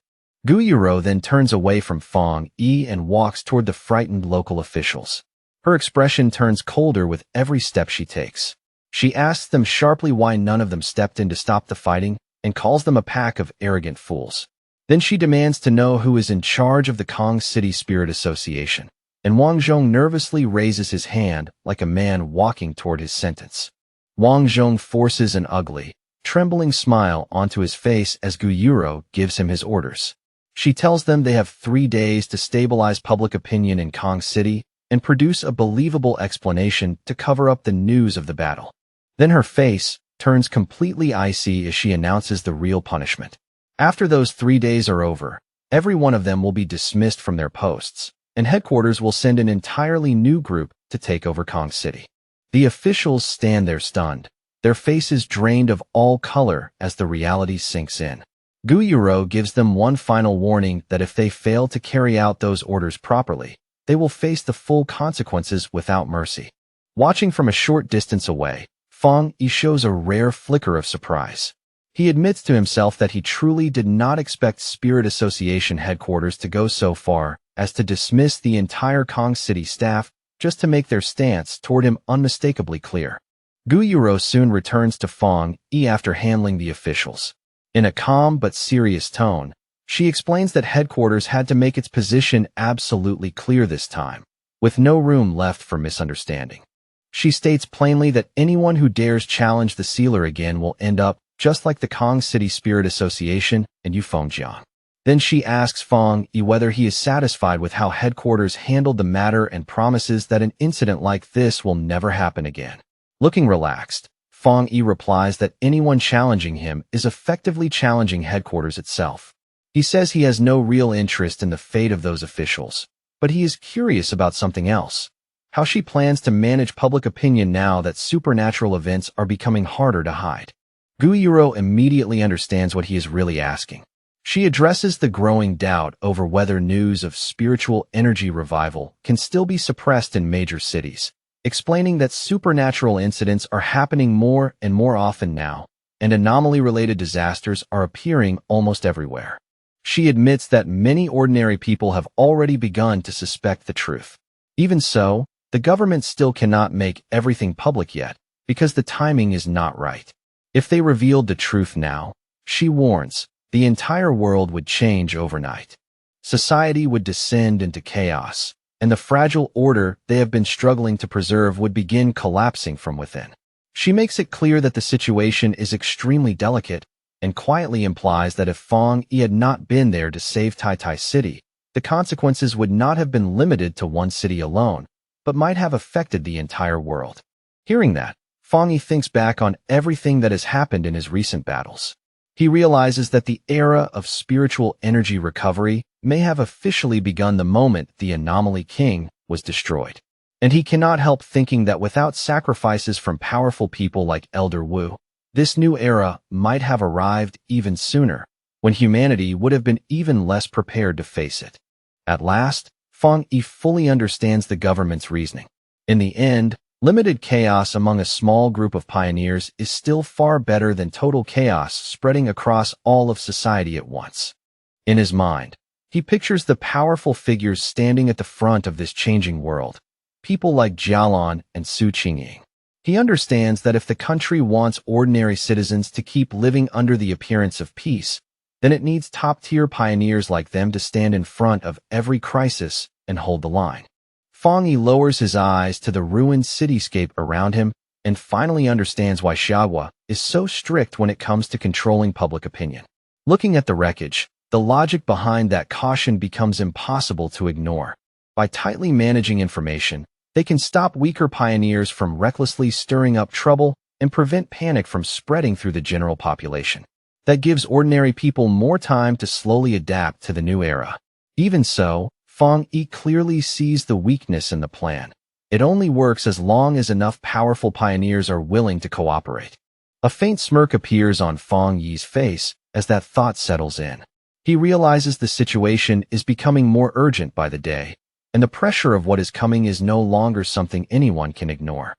Gu Yuro then turns away from Fang Yi and walks toward the frightened local officials. Her expression turns colder with every step she takes. She asks them sharply why none of them stepped in to stop the fighting and calls them a pack of arrogant fools. Then she demands to know who is in charge of the Kong City Spirit Association, and Wang Zhong nervously raises his hand like a man walking toward his sentence. Wang Zhong forces an ugly, trembling smile onto his face as Gu Yuro gives him his orders. She tells them they have 3 days to stabilize public opinion in Kong City and produce a believable explanation to cover up the news of the battle. Then her face turns completely icy as she announces the real punishment. After those 3 days are over, every one of them will be dismissed from their posts, and headquarters will send an entirely new group to take over Kong City. The officials stand there stunned, their faces drained of all color as the reality sinks in. Gu Yuro gives them one final warning that if they fail to carry out those orders properly, they will face the full consequences without mercy. Watching from a short distance away, Fang Yi shows a rare flicker of surprise. He admits to himself that he truly did not expect Spirit Association headquarters to go so far as to dismiss the entire Kong City staff just to make their stance toward him unmistakably clear. Gu Yuro soon returns to Fang Yi after handling the officials. In a calm but serious tone, she explains that headquarters had to make its position absolutely clear this time, with no room left for misunderstanding. She states plainly that anyone who dares challenge the sealer again will end up just like the Kong City Spirit Association and Yu Fengjiang. Then she asks Fang Yi whether he is satisfied with how headquarters handled the matter and promises that an incident like this will never happen again. Looking relaxed, Fang Yi replies that anyone challenging him is effectively challenging headquarters itself. He says he has no real interest in the fate of those officials, but he is curious about something else: how she plans to manage public opinion now that supernatural events are becoming harder to hide. Gu Yuro immediately understands what he is really asking. She addresses the growing doubt over whether news of spiritual energy revival can still be suppressed in major cities, explaining that supernatural incidents are happening more and more often now, and anomaly-related disasters are appearing almost everywhere. She admits that many ordinary people have already begun to suspect the truth. Even so, the government still cannot make everything public yet, because the timing is not right. If they revealed the truth now, she warns, the entire world would change overnight. Society would descend into chaos, and the fragile order they have been struggling to preserve would begin collapsing from within. She makes it clear that the situation is extremely delicate, and quietly implies that if Fang Yi had not been there to save Tai City, the consequences would not have been limited to one city alone, but might have affected the entire world. Hearing that, Fang Yi thinks back on everything that has happened in his recent battles. He realizes that the era of spiritual energy recovery may have officially begun the moment the Anomaly King was destroyed. And he cannot help thinking that without sacrifices from powerful people like Elder Wu, this new era might have arrived even sooner, when humanity would have been even less prepared to face it. At last, Fang Yi fully understands the government's reasoning. In the end, limited chaos among a small group of pioneers is still far better than total chaos spreading across all of society at once. In his mind, he pictures the powerful figures standing at the front of this changing world, people like Jialan and Su Qingying. He understands that if the country wants ordinary citizens to keep living under the appearance of peace, then it needs top-tier pioneers like them to stand in front of every crisis and hold the line. Fang Yi lowers his eyes to the ruined cityscape around him and finally understands why Xiahua is so strict when it comes to controlling public opinion. Looking at the wreckage, the logic behind that caution becomes impossible to ignore. By tightly managing information, They can stop weaker pioneers from recklessly stirring up trouble and prevent panic from spreading through the general population. That gives ordinary people more time to slowly adapt to the new era. Even so, Fang Yi clearly sees the weakness in the plan. It only works as long as enough powerful pioneers are willing to cooperate. A faint smirk appears on Fang Yi's face as that thought settles in. He realizes the situation is becoming more urgent by the day, and the pressure of what is coming is no longer something anyone can ignore.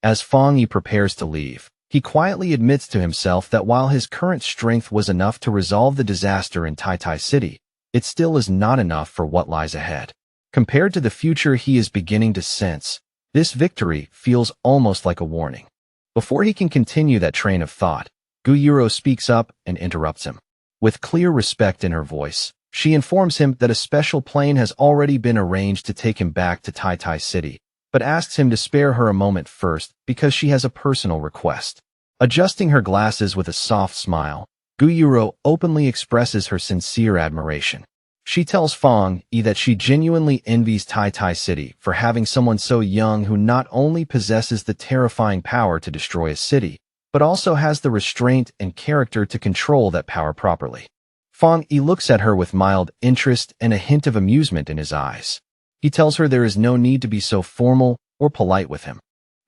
As Fang Yi prepares to leave, he quietly admits to himself that while his current strength was enough to resolve the disaster in Tai City, it still is not enough for what lies ahead. Compared to the future he is beginning to sense, this victory feels almost like a warning. Before he can continue that train of thought, Guyuro speaks up and interrupts him. With clear respect in her voice, she informs him that a special plane has already been arranged to take him back to Tai City, but asks him to spare her a moment first because she has a personal request. Adjusting her glasses with a soft smile, Guyuro openly expresses her sincere admiration. She tells Fang Yi that she genuinely envies Tai City for having someone so young who not only possesses the terrifying power to destroy a city, but also has the restraint and character to control that power properly. Fang Yi looks at her with mild interest and a hint of amusement in his eyes. He tells her there is no need to be so formal or polite with him.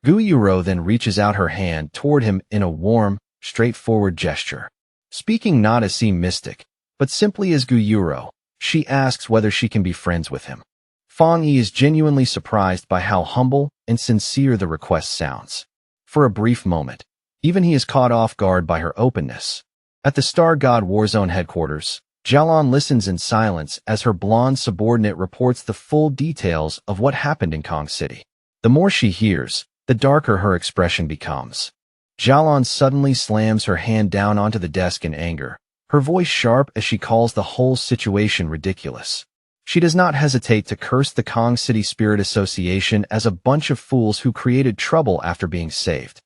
Guyuro then reaches out her hand toward him in a warm, straightforward gesture. Speaking not as Sea Mystic, but simply as Guyuro, she asks whether she can be friends with him. Fang Yi is genuinely surprised by how humble and sincere the request sounds. For a brief moment, even he is caught off guard by her openness. At the Star God Warzone headquarters, Jialan listens in silence as her blonde subordinate reports the full details of what happened in Kong City. The more she hears, the darker her expression becomes. Jialan suddenly slams her hand down onto the desk in anger, her voice sharp as she calls the whole situation ridiculous. She does not hesitate to curse the Kong City Spirit Association as a bunch of fools who created trouble after being saved.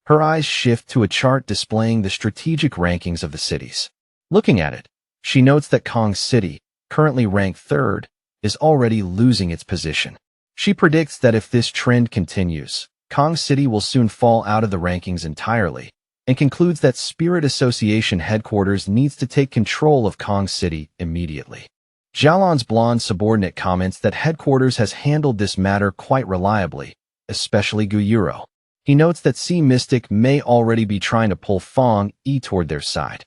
Her eyes shift to a chart displaying the strategic rankings of the cities. Looking at it, she notes that Kong City, currently ranked third, is already losing its position. She predicts that if this trend continues, Kong City will soon fall out of the rankings entirely, and concludes that Spirit Association headquarters needs to take control of Kong City immediately. Jialan's blonde subordinate comments that headquarters has handled this matter quite reliably, especially Guyuro. He notes that Sea Mystic may already be trying to pull Fang Yi toward their side.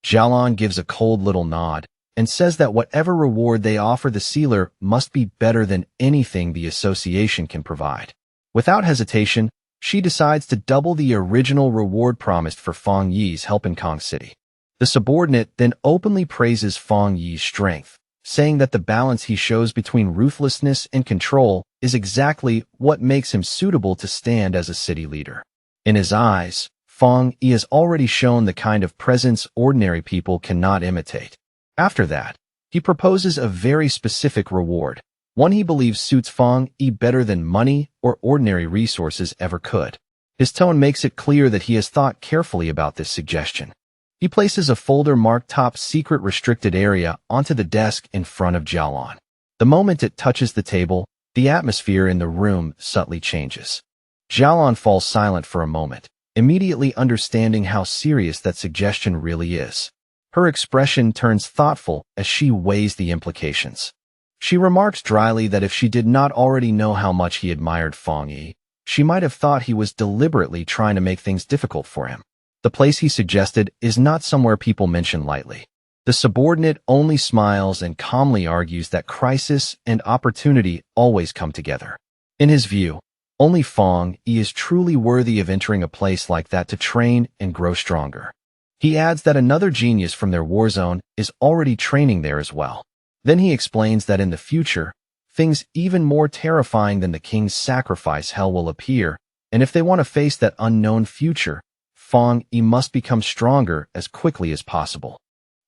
Jialan gives a cold little nod and says that whatever reward they offer the sealer must be better than anything the association can provide. Without hesitation, she decides to double the original reward promised for Fang Yi's help in Kong City. The subordinate then openly praises Fang Yi's strength, saying that the balance he shows between ruthlessness and control is exactly what makes him suitable to stand as a city leader. In his eyes, Fang Yi has already shown the kind of presence ordinary people cannot imitate. After that, he proposes a very specific reward, one he believes suits Fang Yi better than money or ordinary resources ever could. His tone makes it clear that he has thought carefully about this suggestion. He places a folder marked Top Secret Restricted Area onto the desk in front of Jialan. The moment it touches the table, the atmosphere in the room subtly changes. Jialan falls silent for a moment, immediately understanding how serious that suggestion really is. Her expression turns thoughtful as she weighs the implications. She remarks dryly that if she did not already know how much he admired Fang Yi, she might have thought he was deliberately trying to make things difficult for him. The place he suggested is not somewhere people mention lightly. The subordinate only smiles and calmly argues that crisis and opportunity always come together. In his view, only Fang Yi is truly worthy of entering a place like that to train and grow stronger. He adds that another genius from their war zone is already training there as well. Then he explains that in the future, things even more terrifying than the king's sacrifice hell will appear, and if they want to face that unknown future, Fang Yi must become stronger as quickly as possible.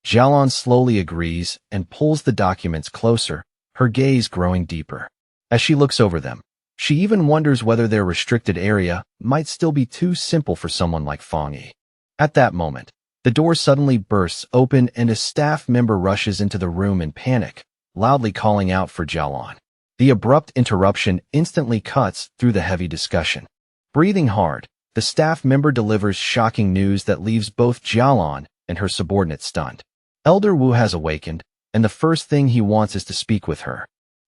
Jialan slowly agrees and pulls the documents closer, her gaze growing deeper. As she looks over them, she even wonders whether their restricted area might still be too simple for someone like Fang Yi. At that moment, the door suddenly bursts open and a staff member rushes into the room in panic, loudly calling out for Jialan. The abrupt interruption instantly cuts through the heavy discussion. Breathing hard, the staff member delivers shocking news that leaves both Jialan and her subordinate stunned. Elder Wu has awakened, and the first thing he wants is to speak with her.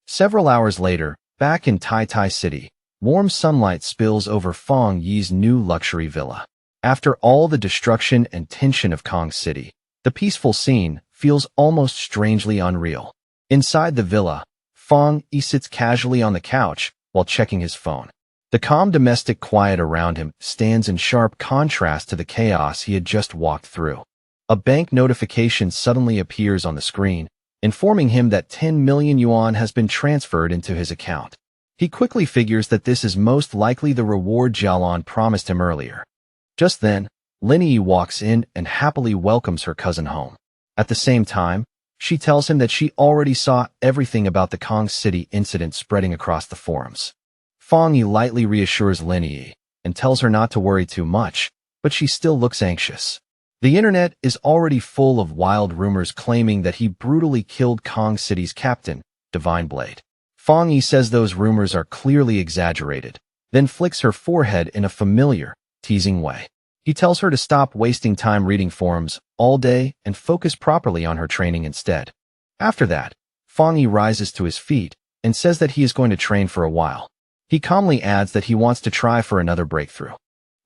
Several hours later, back in Tai Tai City, warm sunlight spills over Fang Yi's new luxury villa. After all the destruction and tension of Kong City, the peaceful scene feels almost strangely unreal. Inside the villa, Fang Yi sits casually on the couch while checking his phone. The calm domestic quiet around him stands in sharp contrast to the chaos he had just walked through. A bank notification suddenly appears on the screen, informing him that 10 million yuan has been transferred into his account. He quickly figures that this is most likely the reward Jialan promised him earlier. Just then, Linyi walks in and happily welcomes her cousin home. At the same time, she tells him that she already saw everything about the Kong City incident spreading across the forums. Fang Yi lightly reassures Linyi and tells her not to worry too much, but she still looks anxious. The internet is already full of wild rumors claiming that he brutally killed Kong City's captain, Divine Blade. Fang Yi says those rumors are clearly exaggerated, then flicks her forehead in a familiar, teasing way. He tells her to stop wasting time reading forums all day and focus properly on her training instead. After that, Fang Yi rises to his feet and says that he is going to train for a while. He calmly adds that he wants to try for another breakthrough.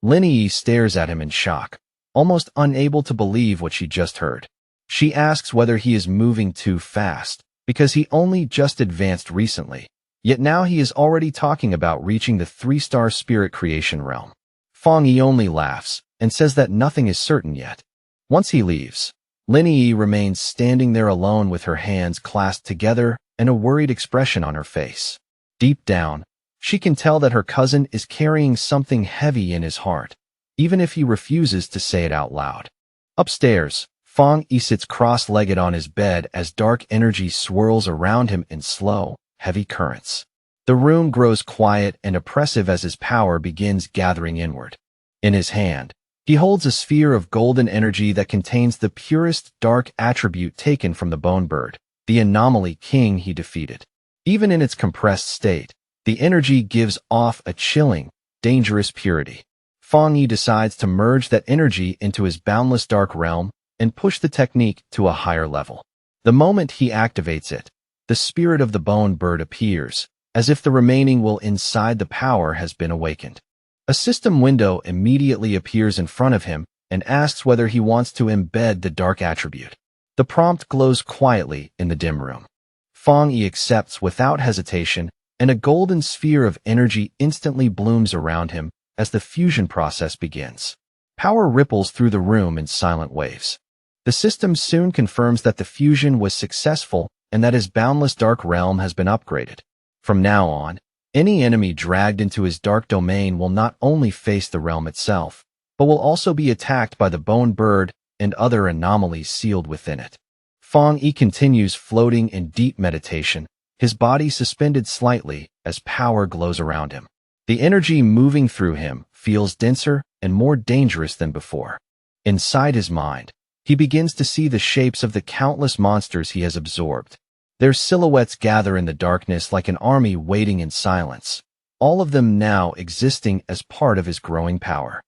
Linyi stares at him in shock, almost unable to believe what she just heard. She asks whether he is moving too fast, because he only just advanced recently, yet now he is already talking about reaching the 3-star spirit creation realm. Fang Yi only laughs and says that nothing is certain yet. Once he leaves, Linyi remains standing there alone with her hands clasped together and a worried expression on her face. Deep down, she can tell that her cousin is carrying something heavy in his heart, even if he refuses to say it out loud. Upstairs, Fang Yi sits cross-legged on his bed as dark energy swirls around him in slow, heavy currents. The room grows quiet and oppressive as his power begins gathering inward. In his hand, he holds a sphere of golden energy that contains the purest dark attribute taken from the bone bird, the anomaly king he defeated. Even in its compressed state, the energy gives off a chilling, dangerous purity. Fang Yi decides to merge that energy into his boundless dark realm and push the technique to a higher level. The moment he activates it, the spirit of the bone bird appears, as if the remaining will inside the power has been awakened. A system window immediately appears in front of him and asks whether he wants to embed the dark attribute. The prompt glows quietly in the dim room. Fang Yi accepts without hesitation, and a golden sphere of energy instantly blooms around him as the fusion process begins. Power ripples through the room in silent waves. The system soon confirms that the fusion was successful and that his boundless dark realm has been upgraded. From now on, any enemy dragged into his dark domain will not only face the realm itself, but will also be attacked by the bone bird and other anomalies sealed within it. Fang Yi continues floating in deep meditation, his body suspended slightly as power glows around him. The energy moving through him feels denser and more dangerous than before. Inside his mind, he begins to see the shapes of the countless monsters he has absorbed. Their silhouettes gather in the darkness like an army waiting in silence, all of them now existing as part of his growing power.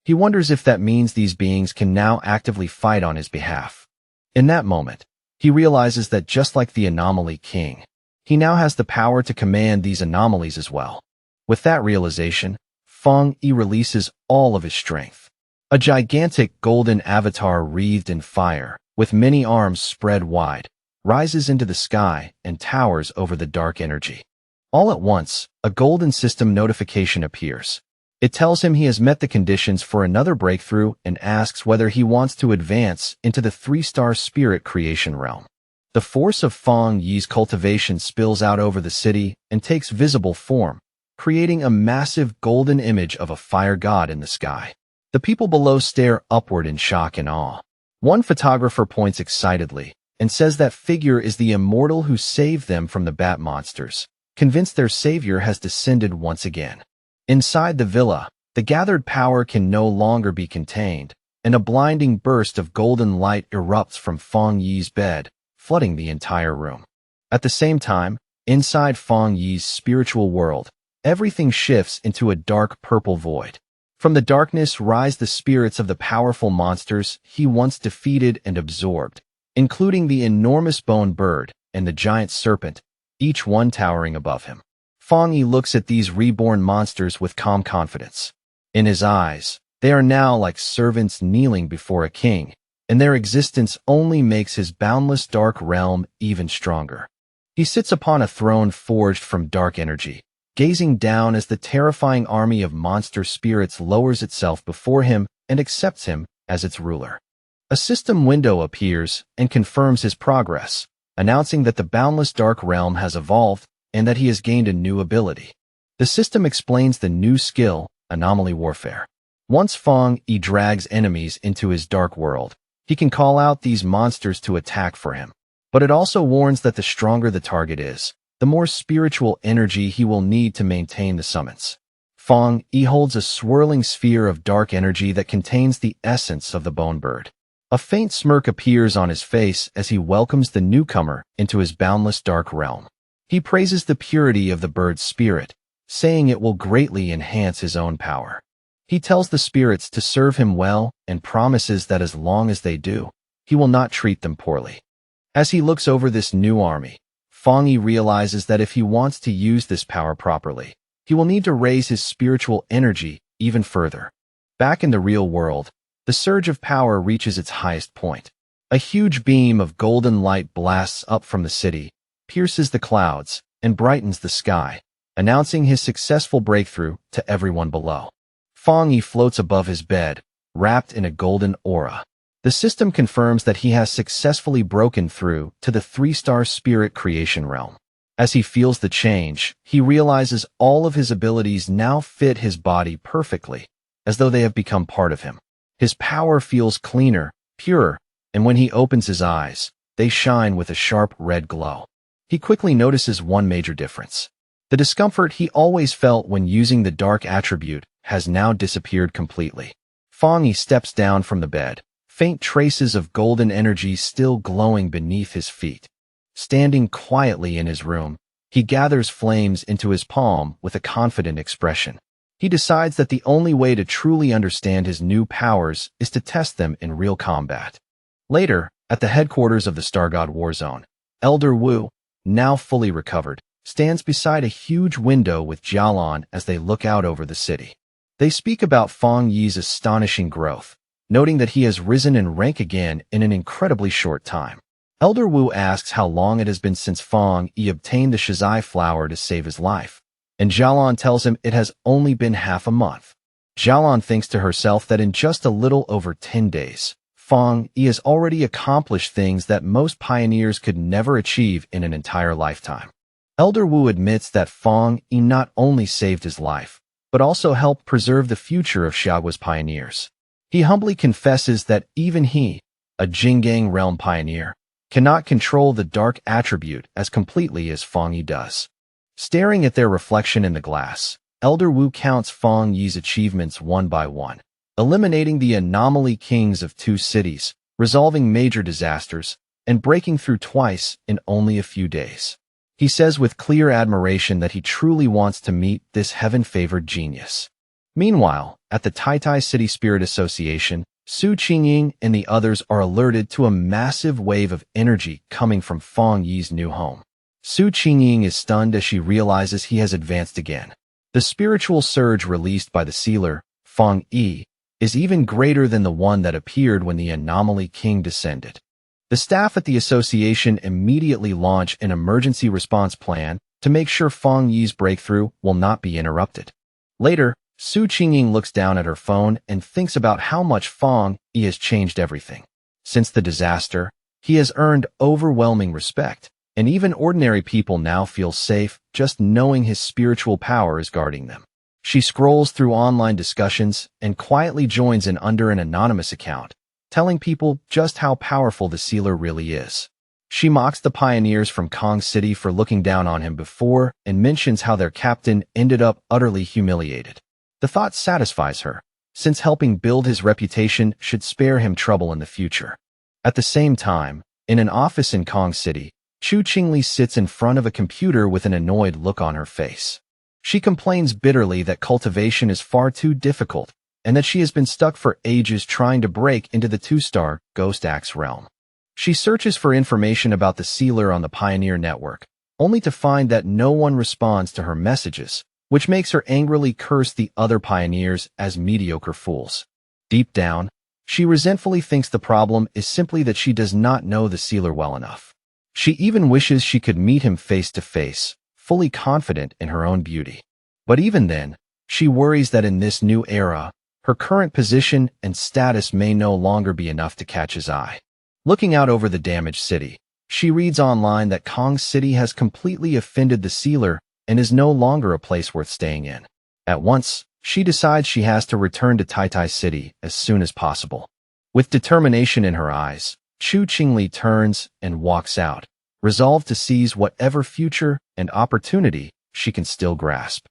He wonders if that means these beings can now actively fight on his behalf. In that moment, he realizes that just like the Anomaly King, he now has the power to command these anomalies as well. With that realization, Fang Yi releases all of his strength. A gigantic golden avatar wreathed in fire, with many arms spread wide, rises into the sky and towers over the dark energy. All at once, a golden system notification appears. It tells him he has met the conditions for another breakthrough and asks whether he wants to advance into the 3-star spirit creation realm. The force of Fang Yi's cultivation spills out over the city and takes visible form, creating a massive golden image of a fire god in the sky. The people below stare upward in shock and awe. One photographer points excitedly and says that figure is the immortal who saved them from the bat monsters, convinced their savior has descended once again. Inside the villa, the gathered power can no longer be contained, and a blinding burst of golden light erupts from Fang Yi's bed, flooding the entire room. At the same time, Inside Fong Yi's spiritual world, everything shifts into a dark purple void. From the darkness rise the spirits of the powerful monsters he once defeated and absorbed, including the enormous bone bird and the giant serpent, each one towering above him. Fong Yi looks at these reborn monsters with calm confidence. In his eyes, they are now like servants kneeling before a king, and their existence only makes his boundless dark realm even stronger. He sits upon a throne forged from dark energy, gazing down as the terrifying army of monster spirits lowers itself before him and accepts him as its ruler. A system window appears and confirms his progress, announcing that the boundless dark realm has evolved and that he has gained a new ability. The system explains the new skill, Anomaly Warfare. Once Fong Yi drags enemies into his dark world, he can call out these monsters to attack for him. But it also warns that the stronger the target is, the more spiritual energy he will need to maintain the summons. Fong Yi holds a swirling sphere of dark energy that contains the essence of the bone bird. A faint smirk appears on his face as he welcomes the newcomer into his boundless dark realm. He praises the purity of the bird's spirit, saying it will greatly enhance his own power. He tells the spirits to serve him well and promises that as long as they do, he will not treat them poorly. As he looks over this new army, Fong Yi realizes that if he wants to use this power properly, he will need to raise his spiritual energy even further. Back in the real world, the surge of power reaches its highest point. A huge beam of golden light blasts up from the city, pierces the clouds, and brightens the sky, announcing his successful breakthrough to everyone below. Fong Yi floats above his bed, wrapped in a golden aura. The system confirms that he has successfully broken through to the 3-star spirit creation realm. As he feels the change, he realizes all of his abilities now fit his body perfectly, as though they have become part of him. His power feels cleaner, purer, and when he opens his eyes, they shine with a sharp red glow. He quickly notices one major difference. The discomfort he always felt when using the dark attribute has now disappeared completely. Fong Yi steps down from the bed, faint traces of golden energy still glowing beneath his feet. Standing quietly in his room, he gathers flames into his palm with a confident expression. He decides that the only way to truly understand his new powers is to test them in real combat. Later, at the headquarters of the Star God War Zone, Elder Wu, now fully recovered, stands beside a huge window with Jialan as they look out over the city. They speak about Fong Yi's astonishing growth, noting that he has risen in rank again in an incredibly short time. Elder Wu asks how long it has been since Fong Yi obtained the Shizai flower to save his life, and Jialan tells him it has only been half a month. Jialan thinks to herself that in just a little over 10 days, Fong Yi has already accomplished things that most pioneers could never achieve in an entire lifetime. Elder Wu admits that Fong Yi not only saved his life, but also helped preserve the future of Xiaogua's pioneers. He humbly confesses that even he, a Jinggang realm pioneer, cannot control the dark attribute as completely as Fong Yi does. Staring at their reflection in the glass, Elder Wu counts Fong Yi's achievements one by one, eliminating the anomaly kings of 2 cities, resolving major disasters, and breaking through twice in only a few days. He says with clear admiration that he truly wants to meet this heaven-favored genius. Meanwhile, at the Tai City Spirit Association, Su Qingying and the others are alerted to a massive wave of energy coming from Fong Yi's new home. Su Qingying is stunned as she realizes he has advanced again. The spiritual surge released by the sealer, Fong Yi, is even greater than the one that appeared when the Anomaly King descended. The staff at the association immediately launch an emergency response plan to make sure Fong Yi's breakthrough will not be interrupted. Later, Su Qingying looks down at her phone and thinks about how much Fong Yi has changed everything. Since the disaster, he has earned overwhelming respect, and even ordinary people now feel safe just knowing his spiritual power is guarding them. She scrolls through online discussions and quietly joins in under an anonymous account, telling people just how powerful the sealer really is. She mocks the pioneers from Kong City for looking down on him before and mentions how their captain ended up utterly humiliated. The thought satisfies her, since helping build his reputation should spare him trouble in the future. At the same time, in an office in Kong City, Chu Qingli sits in front of a computer with an annoyed look on her face. She complains bitterly that cultivation is far too difficult and that she has been stuck for ages trying to break into the 2-star Ghost Axe realm. She searches for information about the sealer on the Pioneer network, only to find that no one responds to her messages, which makes her angrily curse the other pioneers as mediocre fools. Deep down, she resentfully thinks the problem is simply that she does not know the sealer well enough. She even wishes she could meet him face to face, fully confident in her own beauty. But even then, she worries that in this new era, her current position and status may no longer be enough to catch his eye. Looking out over the damaged city, she reads online that Kong City has completely offended the sealer and is no longer a place worth staying in. At once, she decides she has to return to Tai City as soon as possible. With determination in her eyes, Chu Qingli turns and walks out, resolved to seize whatever future and opportunity she can still grasp.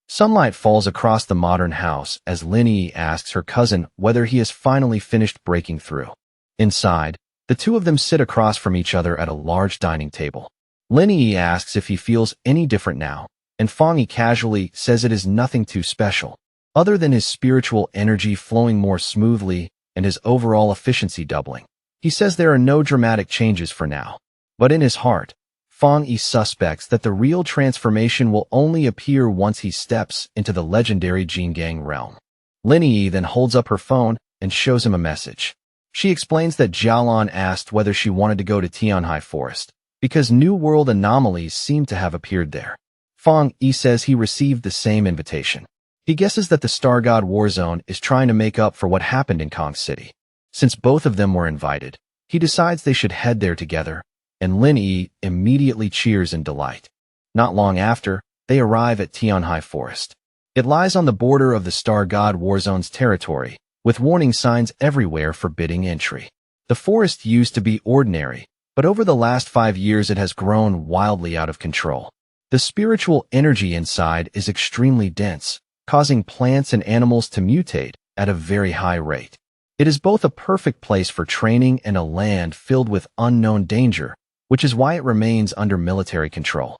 Sunlight falls across the modern house as Lin Yi asks her cousin whether he has finally finished breaking through. Inside, the two of them sit across from each other at a large dining table. Lin Yi asks if he feels any different now, and Fang Yi casually says it is nothing too special, other than his spiritual energy flowing more smoothly and his overall efficiency doubling. He says there are no dramatic changes for now, but in his heart, Fang Yi suspects that the real transformation will only appear once he steps into the legendary Jingang realm. Lin Yi then holds up her phone and shows him a message. She explains that Jialan asked whether she wanted to go to Tianhai Forest, because New World anomalies seem to have appeared there. Fang Yi says he received the same invitation. He guesses that the Star God Warzone is trying to make up for what happened in Kong City. Since both of them were invited, he decides they should head there together, and Lin Yi immediately cheers in delight. Not long after, they arrive at Tianhai Forest. It lies on the border of the Star God Warzone's territory, with warning signs everywhere forbidding entry. The forest used to be ordinary, but over the last 5 years it has grown wildly out of control. The spiritual energy inside is extremely dense, causing plants and animals to mutate at a very high rate. It is both a perfect place for training and a land filled with unknown danger, which is why it remains under military control.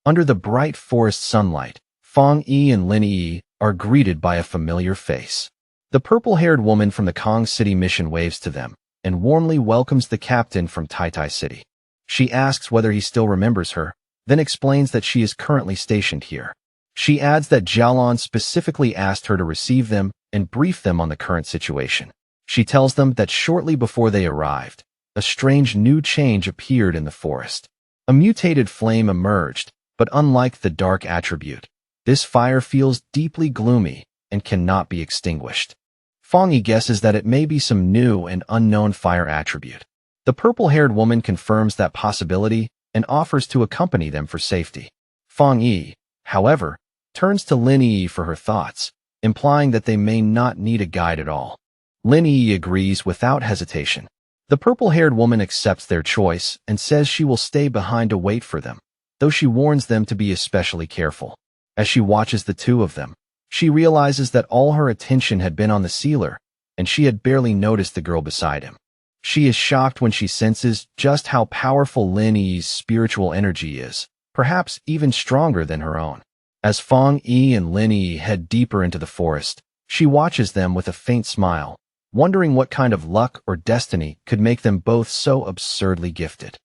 Under the bright forest sunlight, Fang Yi and Lin Yi are greeted by a familiar face. The purple-haired woman from the Kong City mission waves to them and warmly welcomes the captain from Tai City. She asks whether he still remembers her, then explains that she is currently stationed here. She adds that Jialan specifically asked her to receive them and brief them on the current situation. She tells them that shortly before they arrived, a strange new change appeared in the forest. A mutated flame emerged, but unlike the dark attribute, this fire feels deeply gloomy and cannot be extinguished. Fang Yi guesses that it may be some new and unknown fire attribute. The purple-haired woman confirms that possibility and offers to accompany them for safety. Fang Yi, however, turns to Lin Yi for her thoughts, implying that they may not need a guide at all. Lin Yi agrees without hesitation. The purple-haired woman accepts their choice and says she will stay behind to wait for them, though she warns them to be especially careful. As she watches the two of them, she realizes that all her attention had been on the sealer, and she had barely noticed the girl beside him. She is shocked when she senses just how powerful Lin Yi's spiritual energy is, perhaps even stronger than her own. As Fang Yi and Lin Yi head deeper into the forest, she watches them with a faint smile, wondering what kind of luck or destiny could make them both so absurdly gifted.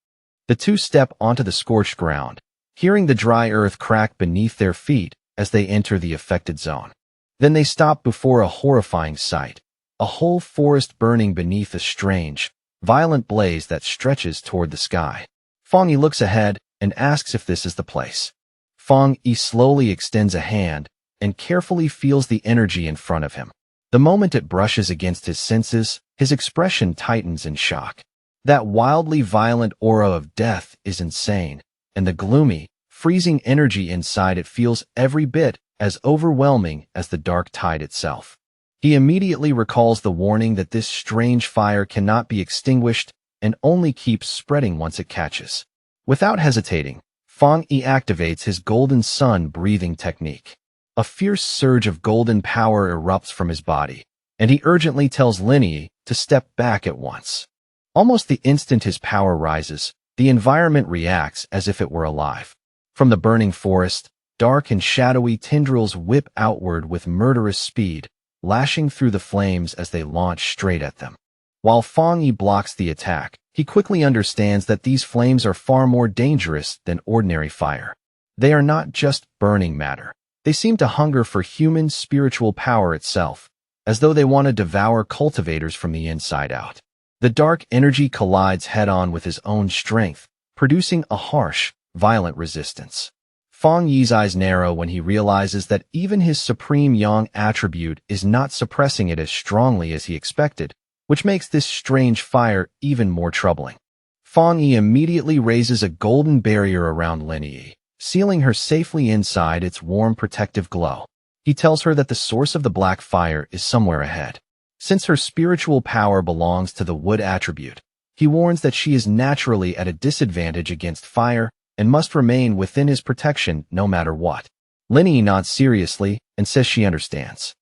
The two step onto the scorched ground, hearing the dry earth crack beneath their feet as they enter the affected zone. Then they stop before a horrifying sight, a whole forest burning beneath a strange, violent blaze that stretches toward the sky. Fang Yi looks ahead and asks if this is the place. Fang Yi slowly extends a hand and carefully feels the energy in front of him. The moment it brushes against his senses, his expression tightens in shock. That wildly violent aura of death is insane, and the gloomy, freezing energy inside it feels every bit as overwhelming as the dark tide itself. He immediately recalls the warning that this strange fire cannot be extinguished and only keeps spreading once it catches. Without hesitating, Fang Yi activates his golden sun breathing technique. A fierce surge of golden power erupts from his body, and he urgently tells Lin Yi to step back at once. Almost the instant his power rises, The environment reacts as if it were alive. From the burning forest, dark and shadowy tendrils whip outward with murderous speed, lashing through the flames as they launch straight at them. While Fang Yi blocks the attack, he quickly understands that these flames are far more dangerous than ordinary fire. They are not just burning matter. They seem to hunger for human spiritual power itself, as though they want to devour cultivators from the inside out. The dark energy collides head-on with his own strength, producing a harsh, violent resistance. Fang Yi's eyes narrow when he realizes that even his supreme yang attribute is not suppressing it as strongly as he expected, which makes this strange fire even more troubling. Fang Yi immediately raises a golden barrier around Lin Yi, sealing her safely inside its warm protective glow. He tells her that the source of the black fire is somewhere ahead. Since her spiritual power belongs to the wood attribute, he warns that she is naturally at a disadvantage against fire and must remain within his protection no matter what. Lin Yi nods seriously and says she understands.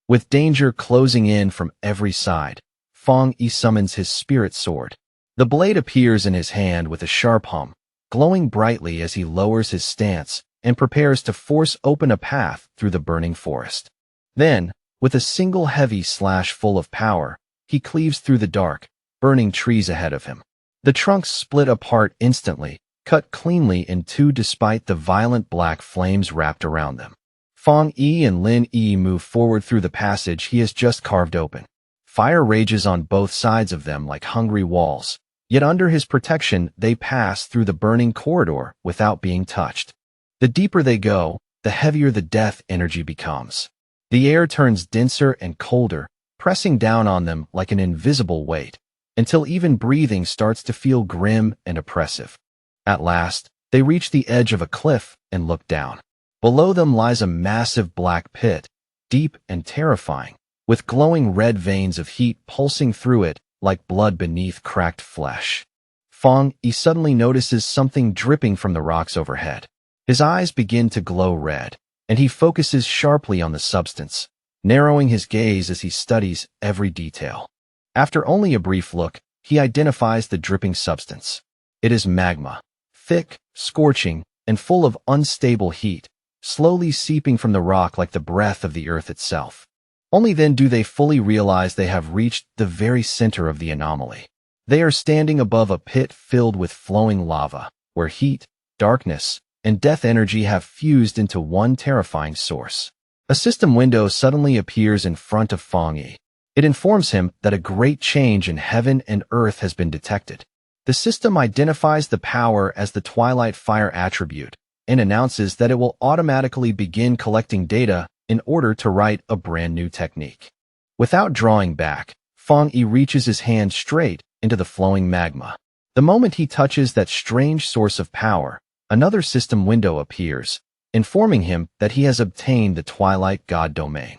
With danger closing in from every side, Fang Yi summons his spirit sword. The blade appears in his hand with a sharp hum, glowing brightly as he lowers his stance and prepares to force open a path through the burning forest. Then, with a single heavy slash full of power, he cleaves through the dark, burning trees ahead of him. The trunks split apart instantly, cut cleanly in two despite the violent black flames wrapped around them. Fang Yi and Lin Yi move forward through the passage he has just carved open. Fire rages on both sides of them like hungry walls, yet under his protection they pass through the burning corridor without being touched. The deeper they go, the heavier the death energy becomes. The air turns denser and colder, pressing down on them like an invisible weight, until even breathing starts to feel grim and oppressive. At last, they reach the edge of a cliff and look down. Below them lies a massive black pit, deep and terrifying, with glowing red veins of heat pulsing through it like blood beneath cracked flesh. Fang Yi suddenly notices something dripping from the rocks overhead. His eyes begin to glow red, and he focuses sharply on the substance, narrowing his gaze as he studies every detail. After only a brief look, he identifies the dripping substance. It is magma, thick, scorching, and full of unstable heat, slowly seeping from the rock like the breath of the earth itself. Only then do they fully realize they have reached the very center of the anomaly. They are standing above a pit filled with flowing lava, where heat, darkness, and death energy have fused into one terrifying source. A system window suddenly appears in front of Fang Yi. It informs him that a great change in heaven and earth has been detected. The system identifies the power as the Twilight Fire attribute and announces that it will automatically begin collecting data in order to write a brand new technique. Without drawing back, Fang Yi reaches his hand straight into the flowing magma. The moment he touches that strange source of power, another system window appears, informing him that he has obtained the Twilight God domain.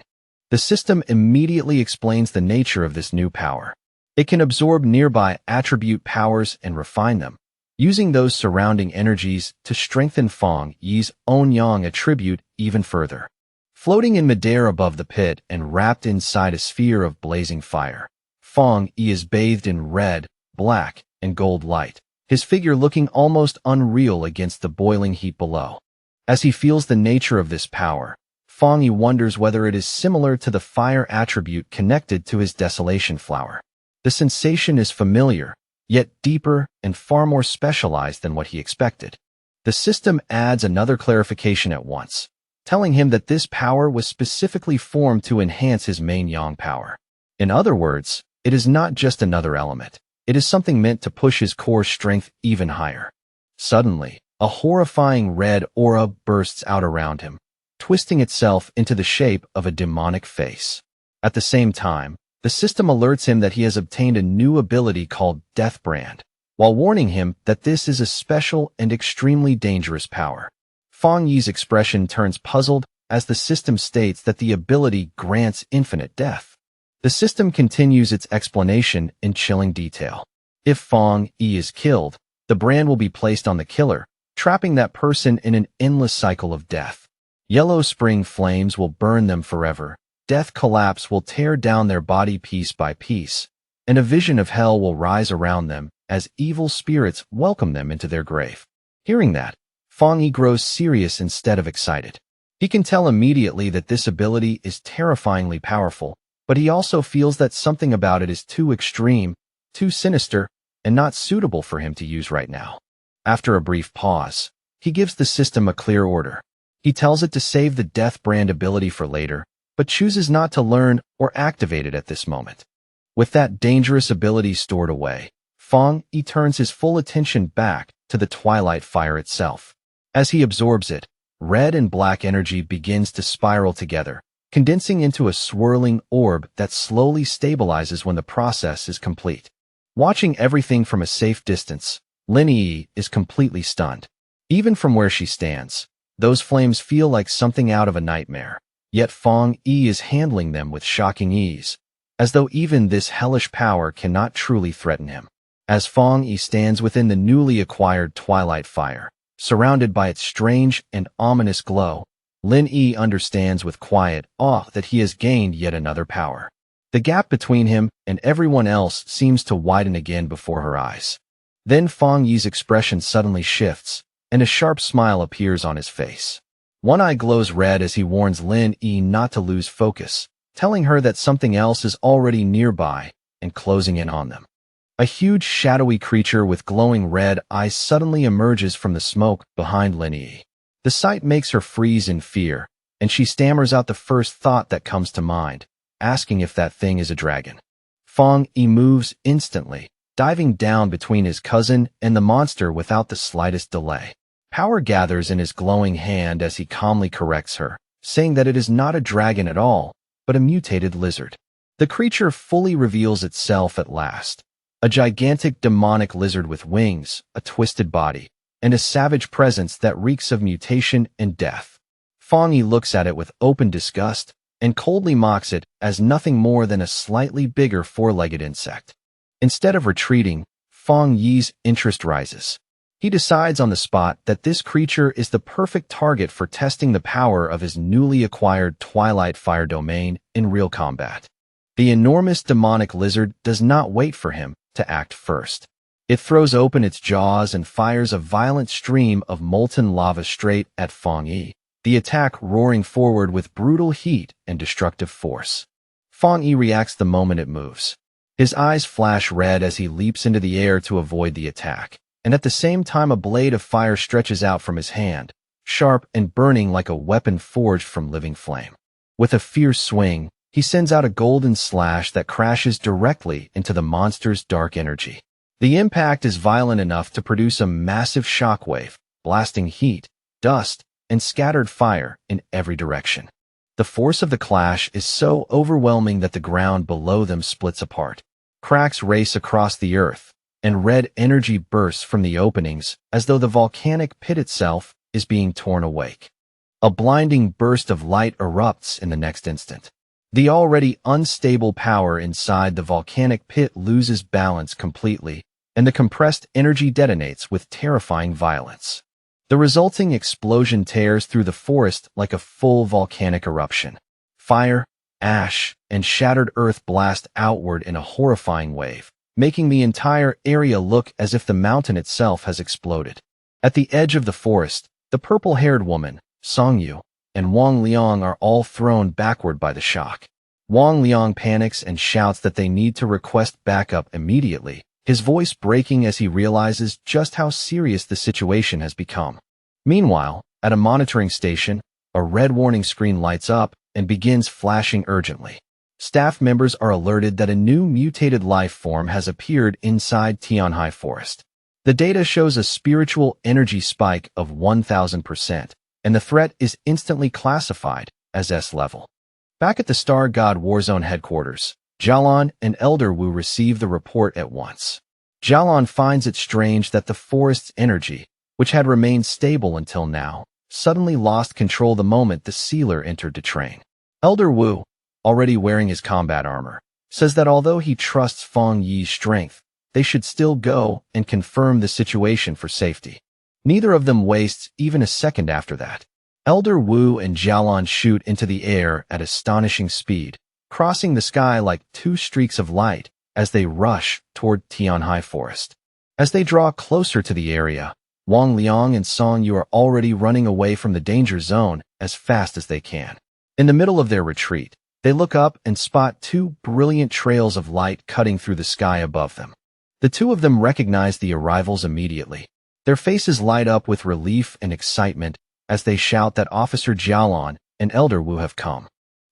The system immediately explains the nature of this new power. It can absorb nearby attribute powers and refine them, using those surrounding energies to strengthen Fang Yi's own yang attribute even further. Floating in midair above the pit and wrapped inside a sphere of blazing fire, Fang Yi is bathed in red, black, and gold light, his figure looking almost unreal against the boiling heat below. As he feels the nature of this power, Fang Yi wonders whether it is similar to the fire attribute connected to his desolation flower. The sensation is familiar, yet deeper and far more specialized than what he expected. The system adds another clarification at once, telling him that this power was specifically formed to enhance his main yang power. In other words, it is not just another element. It is something meant to push his core strength even higher. Suddenly, a horrifying red aura bursts out around him, twisting itself into the shape of a demonic face. At the same time, the system alerts him that he has obtained a new ability called Death Brand, while warning him that this is a special and extremely dangerous power. Fang Yi's expression turns puzzled as the system states that the ability grants infinite death. The system continues its explanation in chilling detail. If Fang Yi is killed, the brand will be placed on the killer, trapping that person in an endless cycle of death. Yellow spring flames will burn them forever, death collapse will tear down their body piece by piece, and a vision of hell will rise around them as evil spirits welcome them into their grave. Hearing that, Fang Yi grows serious instead of excited. He can tell immediately that this ability is terrifyingly powerful, but he also feels that something about it is too extreme, too sinister, and not suitable for him to use right now. After a brief pause, he gives the system a clear order. He tells it to save the Death Brand ability for later, but chooses not to learn or activate it at this moment. With that dangerous ability stored away, Fang Yi turns his full attention back to the Twilight Fire itself. As he absorbs it, red and black energy begins to spiral together, condensing into a swirling orb that slowly stabilizes when the process is complete. Watching everything from a safe distance, Lin Yi is completely stunned. Even from where she stands, those flames feel like something out of a nightmare, yet Fang Yi is handling them with shocking ease, as though even this hellish power cannot truly threaten him. As Fang Yi stands within the newly acquired Twilight Fire, surrounded by its strange and ominous glow, Lin Yi understands with quiet awe that he has gained yet another power. The gap between him and everyone else seems to widen again before her eyes. Then Fang Yi's expression suddenly shifts, and a sharp smile appears on his face. One eye glows red as he warns Lin Yi not to lose focus, telling her that something else is already nearby and closing in on them. A huge shadowy creature with glowing red eyes suddenly emerges from the smoke behind Lin Yi. The sight makes her freeze in fear, and she stammers out the first thought that comes to mind, asking if that thing is a dragon. Fang Yi moves instantly, diving down between his cousin and the monster without the slightest delay. Power gathers in his glowing hand as he calmly corrects her, saying that it is not a dragon at all, but a mutated lizard. The creature fully reveals itself at last. A gigantic demonic lizard with wings, a twisted body, and a savage presence that reeks of mutation and death. Fang Yi looks at it with open disgust and coldly mocks it as nothing more than a slightly bigger four-legged insect. Instead of retreating, Fang Yi's interest rises. He decides on the spot that this creature is the perfect target for testing the power of his newly acquired Twilight Fire domain in real combat. The enormous demonic lizard does not wait for him to act first. It throws open its jaws and fires a violent stream of molten lava straight at Fang Yi, the attack roaring forward with brutal heat and destructive force. Fang Yi reacts the moment it moves. His eyes flash red as he leaps into the air to avoid the attack, and at the same time a blade of fire stretches out from his hand, sharp and burning like a weapon forged from living flame. With a fierce swing, he sends out a golden slash that crashes directly into the monster's dark energy. The impact is violent enough to produce a massive shockwave, blasting heat, dust, and scattered fire in every direction. The force of the clash is so overwhelming that the ground below them splits apart. Cracks race across the earth, and red energy bursts from the openings as though the volcanic pit itself is being torn awake. A blinding burst of light erupts in the next instant. The already unstable power inside the volcanic pit loses balance completely, and the compressed energy detonates with terrifying violence. The resulting explosion tears through the forest like a full volcanic eruption. Fire, ash, and shattered earth blast outward in a horrifying wave, making the entire area look as if the mountain itself has exploded. At the edge of the forest, the purple-haired woman, Songyu, and Wang Liang are all thrown backward by the shock. Wang Liang panics and shouts that they need to request backup immediately, his voice breaking as he realizes just how serious the situation has become. Meanwhile, at a monitoring station, a red warning screen lights up and begins flashing urgently. Staff members are alerted that a new mutated life form has appeared inside Tianhai Forest. The data shows a spiritual energy spike of 1000%, and the threat is instantly classified as S-level. Back at the Star God Warzone headquarters, Jialan and Elder Wu receive the report at once. Jialan finds it strange that the forest's energy, which had remained stable until now, suddenly lost control the moment the sealer entered to train. Elder Wu, already wearing his combat armor, says that although he trusts Fang Yi's strength, they should still go and confirm the situation for safety. Neither of them wastes even a second after that. Elder Wu and Jialan shoot into the air at astonishing speed, crossing the sky like two streaks of light as they rush toward Tianhai Forest. As they draw closer to the area, Wang Liang and Song Yu are already running away from the danger zone as fast as they can. In the middle of their retreat, they look up and spot two brilliant trails of light cutting through the sky above them. The two of them recognize the arrivals immediately. Their faces light up with relief and excitement as they shout that Officer Jialan and Elder Wu have come.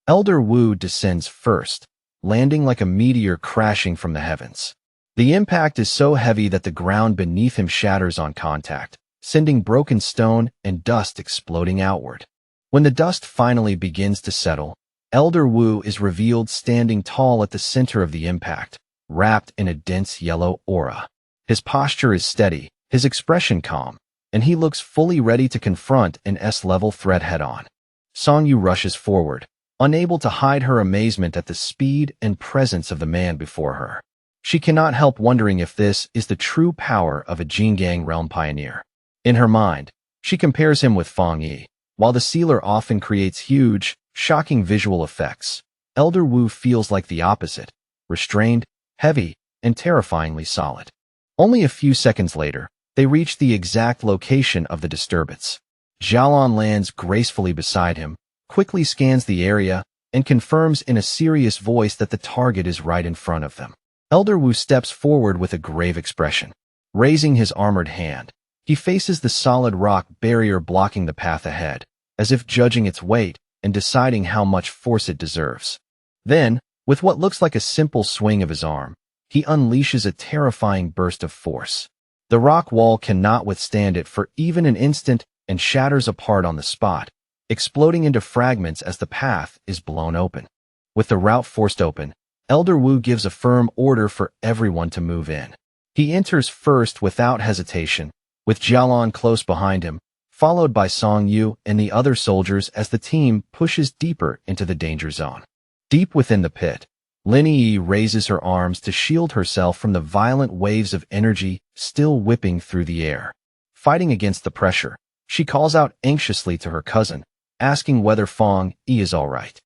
Elder Wu descends first, landing like a meteor crashing from the heavens. The impact is so heavy that the ground beneath him shatters on contact, sending broken stone and dust exploding outward. When the dust finally begins to settle, Elder Wu is revealed standing tall at the center of the impact, wrapped in a dense yellow aura. His posture is steady, his expression calm, and he looks fully ready to confront an S-level threat head-on. Song Yu rushes forward, unable to hide her amazement at the speed and presence of the man before her. She cannot help wondering if this is the true power of a Jingang realm pioneer. In her mind, she compares him with Fang Yi. While the sealer often creates huge, shocking visual effects, Elder Wu feels like the opposite, restrained, heavy, and terrifyingly solid. Only a few seconds later, they reach the exact location of the disturbance. Jialan lands gracefully beside him, quickly scans the area, and confirms in a serious voice that the target is right in front of them. Elder Wu steps forward with a grave expression. Raising his armored hand, he faces the solid rock barrier blocking the path ahead, as if judging its weight and deciding how much force it deserves. Then, with what looks like a simple swing of his arm, he unleashes a terrifying burst of force. The rock wall cannot withstand it for even an instant and shatters apart on the spot, exploding into fragments as the path is blown open. With the route forced open, Elder Wu gives a firm order for everyone to move in. He enters first without hesitation, with Jialan close behind him, followed by Song Yu and the other soldiers as the team pushes deeper into the danger zone. Deep within the pit, Lin Yi raises her arms to shield herself from the violent waves of energy still whipping through the air. Fighting against the pressure, she calls out anxiously to her cousin, asking whether Fang Yi is all right.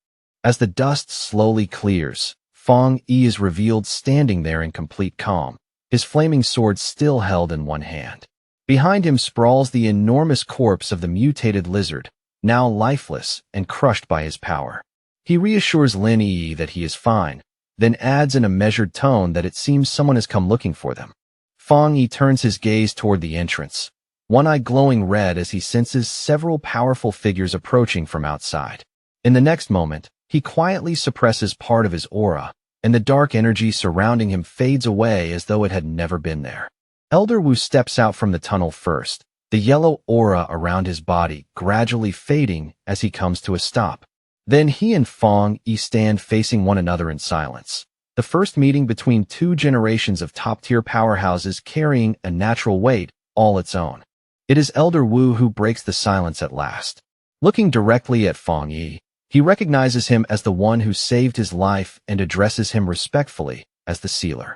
As the dust slowly clears, Fang Yi is revealed standing there in complete calm, his flaming sword still held in one hand. Behind him sprawls the enormous corpse of the mutated lizard, now lifeless and crushed by his power. He reassures Lin Yi that he is fine, then adds in a measured tone that it seems someone has come looking for them. Fang Yi turns his gaze toward the entrance, one eye glowing red as he senses several powerful figures approaching from outside. In the next moment, he quietly suppresses part of his aura, and the dark energy surrounding him fades away as though it had never been there. Elder Wu steps out from the tunnel first, the yellow aura around his body gradually fading as he comes to a stop. Then he and Fang Yi stand facing one another in silence, the first meeting between two generations of top-tier powerhouses carrying a natural weight all its own. It is Elder Wu who breaks the silence at last. Looking directly at Fang Yi, he recognizes him as the one who saved his life and addresses him respectfully as the sealer.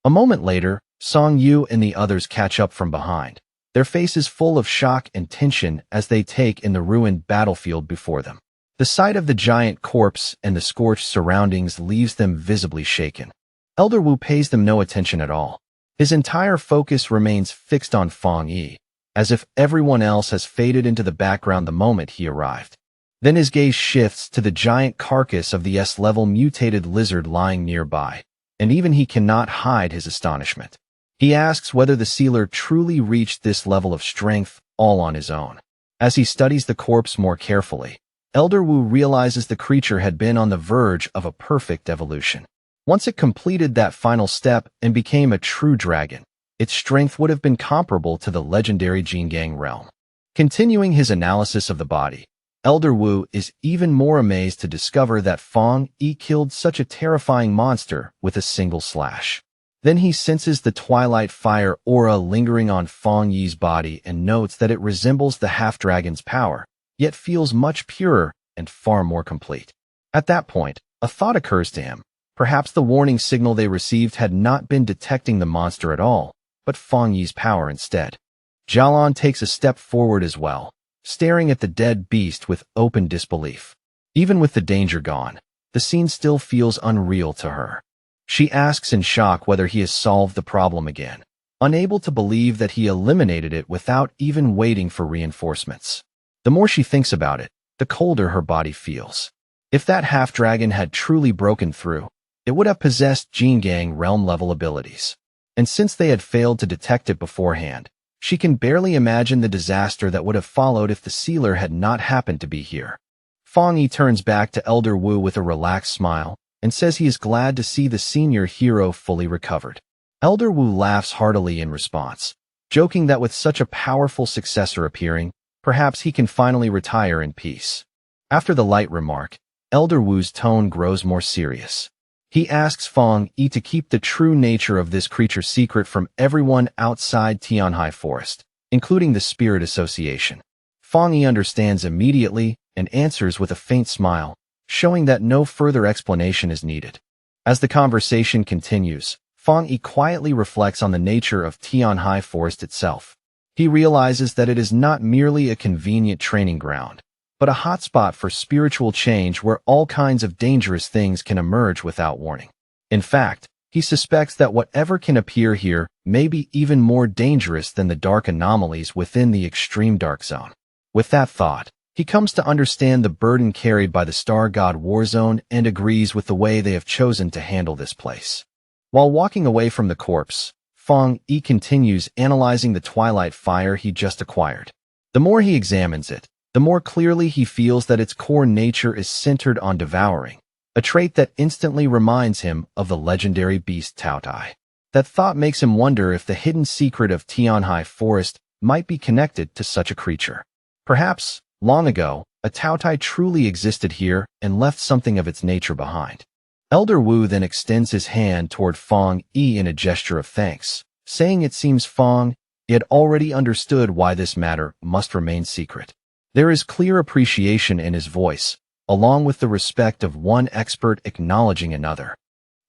A moment later, Song Yu and the others catch up from behind, their faces full of shock and tension as they take in the ruined battlefield before them. The sight of the giant corpse and the scorched surroundings leaves them visibly shaken. Elder Wu pays them no attention at all. His entire focus remains fixed on Fang Yi, as if everyone else has faded into the background the moment he arrived. Then his gaze shifts to the giant carcass of the S-level mutated lizard lying nearby, and even he cannot hide his astonishment. He asks whether the sealer truly reached this level of strength all on his own. As he studies the corpse more carefully, Elder Wu realizes the creature had been on the verge of a perfect evolution. Once it completed that final step and became a true dragon, its strength would have been comparable to the legendary Jingang realm. Continuing his analysis of the body, Elder Wu is even more amazed to discover that Fang Yi killed such a terrifying monster with a single slash. Then he senses the twilight fire aura lingering on Fang Yi's body and notes that it resembles the half-dragon's power, yet feels much purer and far more complete. At that point, a thought occurs to him. Perhaps the warning signal they received had not been detecting the monster at all, but Fang Yi's power instead. Jialan takes a step forward as well, staring at the dead beast with open disbelief. Even with the danger gone, the scene still feels unreal to her. She asks in shock whether he has solved the problem again. unable to believe that he eliminated it without even waiting for reinforcements. The more she thinks about it, the colder her body feels. If that half-dragon had truly broken through, it would have possessed Jingang realm-level abilities. And since they had failed to detect it beforehand, she can barely imagine the disaster that would have followed if the sealer had not happened to be here. Fang Yi turns back to Elder Wu with a relaxed smile and says he is glad to see the senior hero fully recovered. Elder Wu laughs heartily in response, joking that with such a powerful successor appearing, perhaps he can finally retire in peace. After the light remark, Elder Wu's tone grows more serious. He asks Fang Yi to keep the true nature of this creature secret from everyone outside Tianhai Forest, including the Spirit Association. Fang Yi understands immediately and answers with a faint smile, showing that no further explanation is needed. As the conversation continues, Fang Yi quietly reflects on the nature of Tianhai Forest itself. He realizes that it is not merely a convenient training ground, but a hotspot for spiritual change where all kinds of dangerous things can emerge without warning. In fact, he suspects that whatever can appear here may be even more dangerous than the dark anomalies within the extreme dark zone. With that thought, he comes to understand the burden carried by the Star God Warzone and agrees with the way they have chosen to handle this place. While walking away from the corpse, Fang Yi continues analyzing the twilight fire he just acquired. The more he examines it, the more clearly he feels that its core nature is centered on devouring, a trait that instantly reminds him of the legendary beast Taotai. That thought makes him wonder if the hidden secret of Tianhai Forest might be connected to such a creature. Perhaps, long ago, a Taotai truly existed here and left something of its nature behind. Elder Wu then extends his hand toward Fang Yi in a gesture of thanks, saying it seems Fang Yi had already understood why this matter must remain secret. There is clear appreciation in his voice, along with the respect of one expert acknowledging another.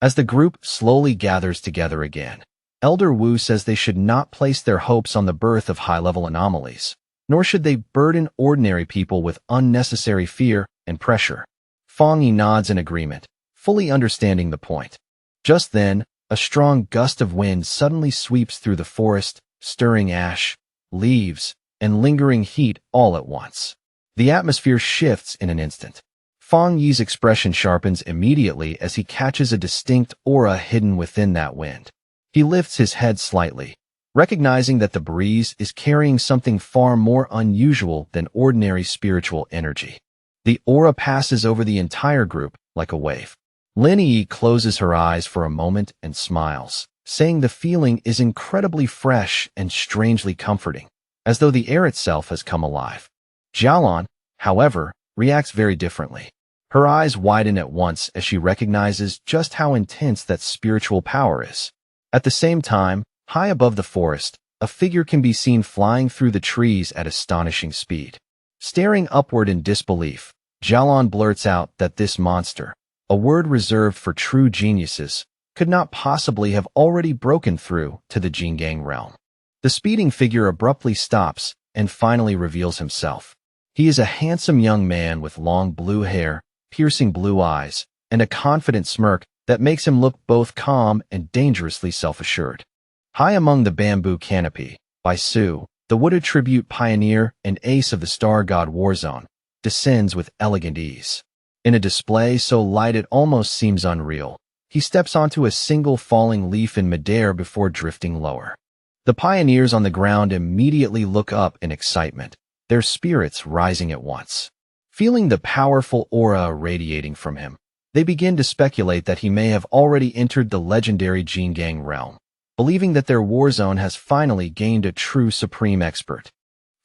As the group slowly gathers together again, Elder Wu says they should not place their hopes on the birth of high-level anomalies, nor should they burden ordinary people with unnecessary fear and pressure. Fang Yi nods in agreement, fully understanding the point. Just then, a strong gust of wind suddenly sweeps through the forest, stirring ash, leaves, and lingering heat all at once. The atmosphere shifts in an instant. Fang Yi's expression sharpens immediately as he catches a distinct aura hidden within that wind. He lifts his head slightly, recognizing that the breeze is carrying something far more unusual than ordinary spiritual energy. The aura passes over the entire group like a wave. Lin Yi closes her eyes for a moment and smiles, saying the feeling is incredibly fresh and strangely comforting, as though the air itself has come alive. Jialan, however, reacts very differently. Her eyes widen at once as she recognizes just how intense that spiritual power is. At the same time, high above the forest, a figure can be seen flying through the trees at astonishing speed. Staring upward in disbelief, Jialan blurts out that this monster, a word reserved for true geniuses, could not possibly have already broken through to the Jingang realm. The speeding figure abruptly stops and finally reveals himself. He is a handsome young man with long blue hair, piercing blue eyes, and a confident smirk that makes him look both calm and dangerously self-assured. High among the bamboo canopy, Baisu, the wooded tribute pioneer and ace of the Star God Warzone, descends with elegant ease. In a display so light it almost seems unreal, he steps onto a single falling leaf in midair before drifting lower. The pioneers on the ground immediately look up in excitement, their spirits rising at once. Feeling the powerful aura radiating from him, they begin to speculate that he may have already entered the legendary Jingang realm, believing that their warzone has finally gained a true supreme expert.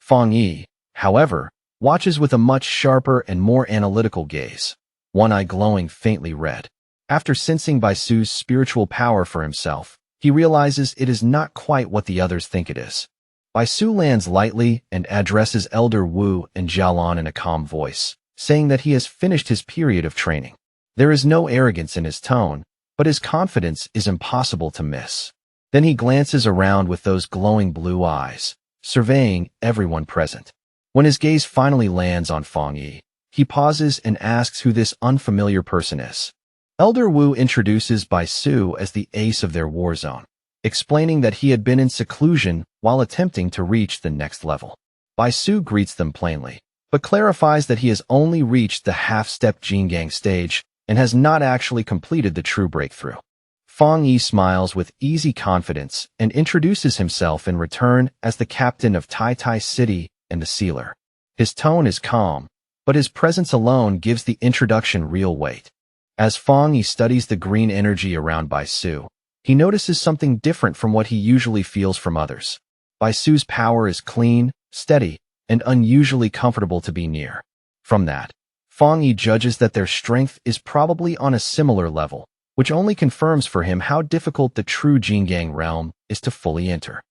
Fang Yi, however, watches with a much sharper and more analytical gaze, one eye glowing faintly red. After sensing Baisu's spiritual power for himself, he realizes it is not quite what the others think it is. Baisu lands lightly and addresses Elder Wu and Jialan in a calm voice, saying that he has finished his period of training. There is no arrogance in his tone, but his confidence is impossible to miss. Then he glances around with those glowing blue eyes, surveying everyone present. When his gaze finally lands on Fang Yi, he pauses and asks who this unfamiliar person is. Elder Wu introduces Baisu as the ace of their warzone. explaining that he had been in seclusion while attempting to reach the next level. Bai Su greets them plainly, but clarifies that he has only reached the half-step Jingang stage and has not actually completed the true breakthrough. Fang Yi smiles with easy confidence and introduces himself in return as the captain of Tai Tai City and the sealer. His tone is calm, but his presence alone gives the introduction real weight. As Fang Yi studies the green energy around Bai Su, he notices something different from what he usually feels from others. Bai Su's power is clean, steady, and unusually comfortable to be near. From that, Fang Yi judges that their strength is probably on a similar level, which only confirms for him how difficult the true Jingang realm is to fully enter.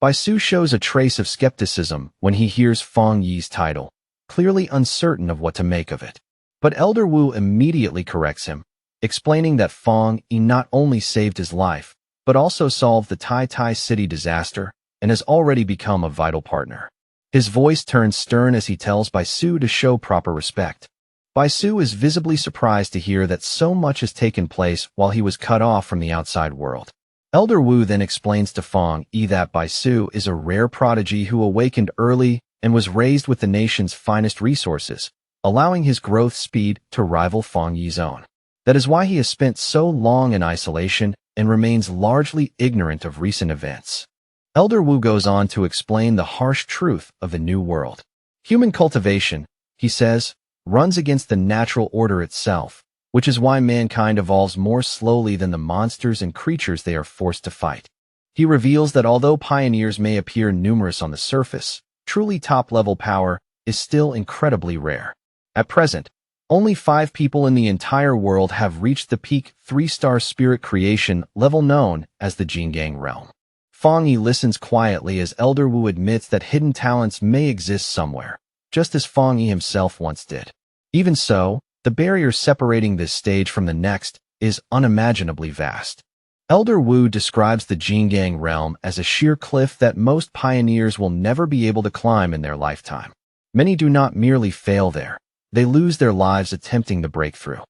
Bai Su shows a trace of skepticism when he hears Fang Yi's title, clearly uncertain of what to make of it. But Elder Wu immediately corrects him, explaining that Fang Yi not only saved his life, but also solved the Tai Tai City disaster and has already become a vital partner. His voice turns stern as he tells Bai Su to show proper respect. Bai Su is visibly surprised to hear that so much has taken place while he was cut off from the outside world. Elder Wu then explains to Fang Yi that Bai Su is a rare prodigy who awakened early and was raised with the nation's finest resources, allowing his growth speed to rival Fang Yi's own. That is why he has spent so long in isolation and remains largely ignorant of recent events. Elder Wu goes on to explain the harsh truth of the new world. Human cultivation, he says, runs against the natural order itself, which is why mankind evolves more slowly than the monsters and creatures they are forced to fight. He reveals that although pioneers may appear numerous on the surface, truly top-level power is still incredibly rare. At present, only 5 people in the entire world have reached the peak 3-star spirit creation level known as the Jingang realm. Fang Yi listens quietly as Elder Wu admits that hidden talents may exist somewhere, just as Fang Yi himself once did. Even so, the barrier separating this stage from the next is unimaginably vast. Elder Wu describes the Jingang realm as a sheer cliff that most pioneers will never be able to climb in their lifetime. Many do not merely fail there, they lose their lives attempting the breakthrough.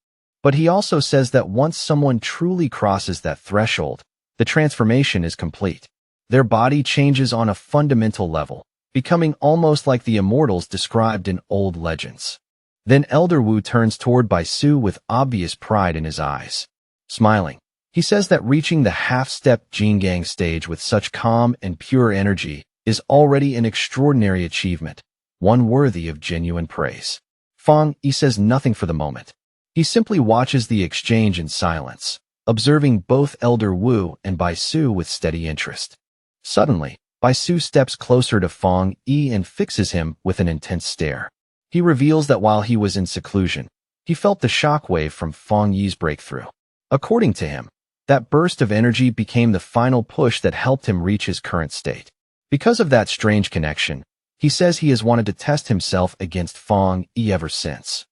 But he also says that once someone truly crosses that threshold, the transformation is complete. Their body changes on a fundamental level, becoming almost like the immortals described in old legends. Then Elder Wu turns toward Bai Su with obvious pride in his eyes. Smiling, he says that reaching the half-step Jingang stage with such calm and pure energy is already an extraordinary achievement, one worthy of genuine praise. Fang Yi says nothing for the moment. He simply watches the exchange in silence, observing both Elder Wu and Bai Su with steady interest. Suddenly, Bai Su steps closer to Fang Yi and fixes him with an intense stare. He reveals that while he was in seclusion, he felt the shockwave from Fang Yi's breakthrough. According to him, that burst of energy became the final push that helped him reach his current state. Because of that strange connection, he says he has wanted to test himself against Fang Yi ever since.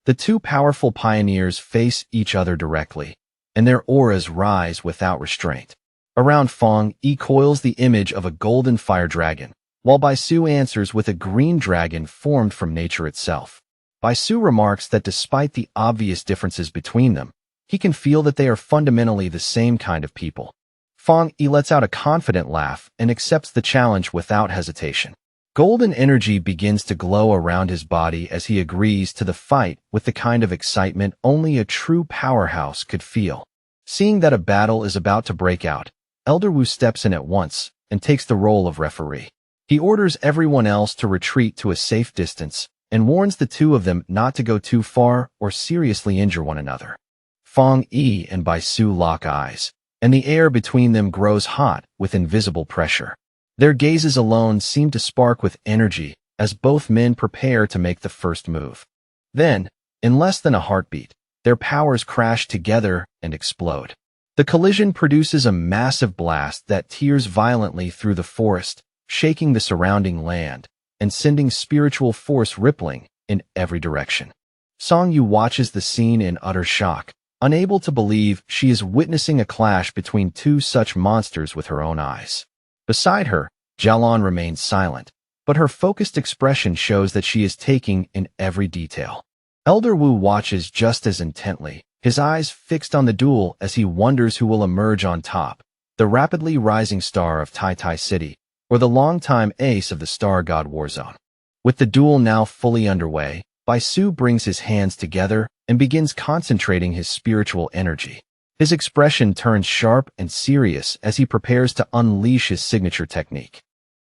The two powerful pioneers face each other directly, and their auras rise without restraint. Around Fang Yi coils the image of a golden fire dragon, while Bai Su answers with a green dragon formed from nature itself. Bai Su remarks that despite the obvious differences between them, he can feel that they are fundamentally the same kind of people. Fang Yi lets out a confident laugh and accepts the challenge without hesitation. Golden energy begins to glow around his body as he agrees to the fight with the kind of excitement only a true powerhouse could feel. Seeing that a battle is about to break out, Elder Wu steps in at once and takes the role of referee. He orders everyone else to retreat to a safe distance and warns the two of them not to go too far or seriously injure one another. Fang Yi and Bai Su lock eyes, and the air between them grows hot with invisible pressure. Their gazes alone seem to spark with energy as both men prepare to make the first move. Then, in less than a heartbeat, their powers crash together and explode. The collision produces a massive blast that tears violently through the forest, shaking the surrounding land and sending spiritual force rippling in every direction. Song Yu watches the scene in utter shock, unable to believe she is witnessing a clash between two such monsters with her own eyes. Beside her, Jialan remains silent, but her focused expression shows that she is taking in every detail. Elder Wu watches just as intently, his eyes fixed on the duel as he wonders who will emerge on top. the rapidly rising star of Tai Tai City, or the longtime ace of the Star God Warzone. With the duel now fully underway, Bai Su brings his hands together and begins concentrating his spiritual energy. His expression turns sharp and serious as he prepares to unleash his signature technique.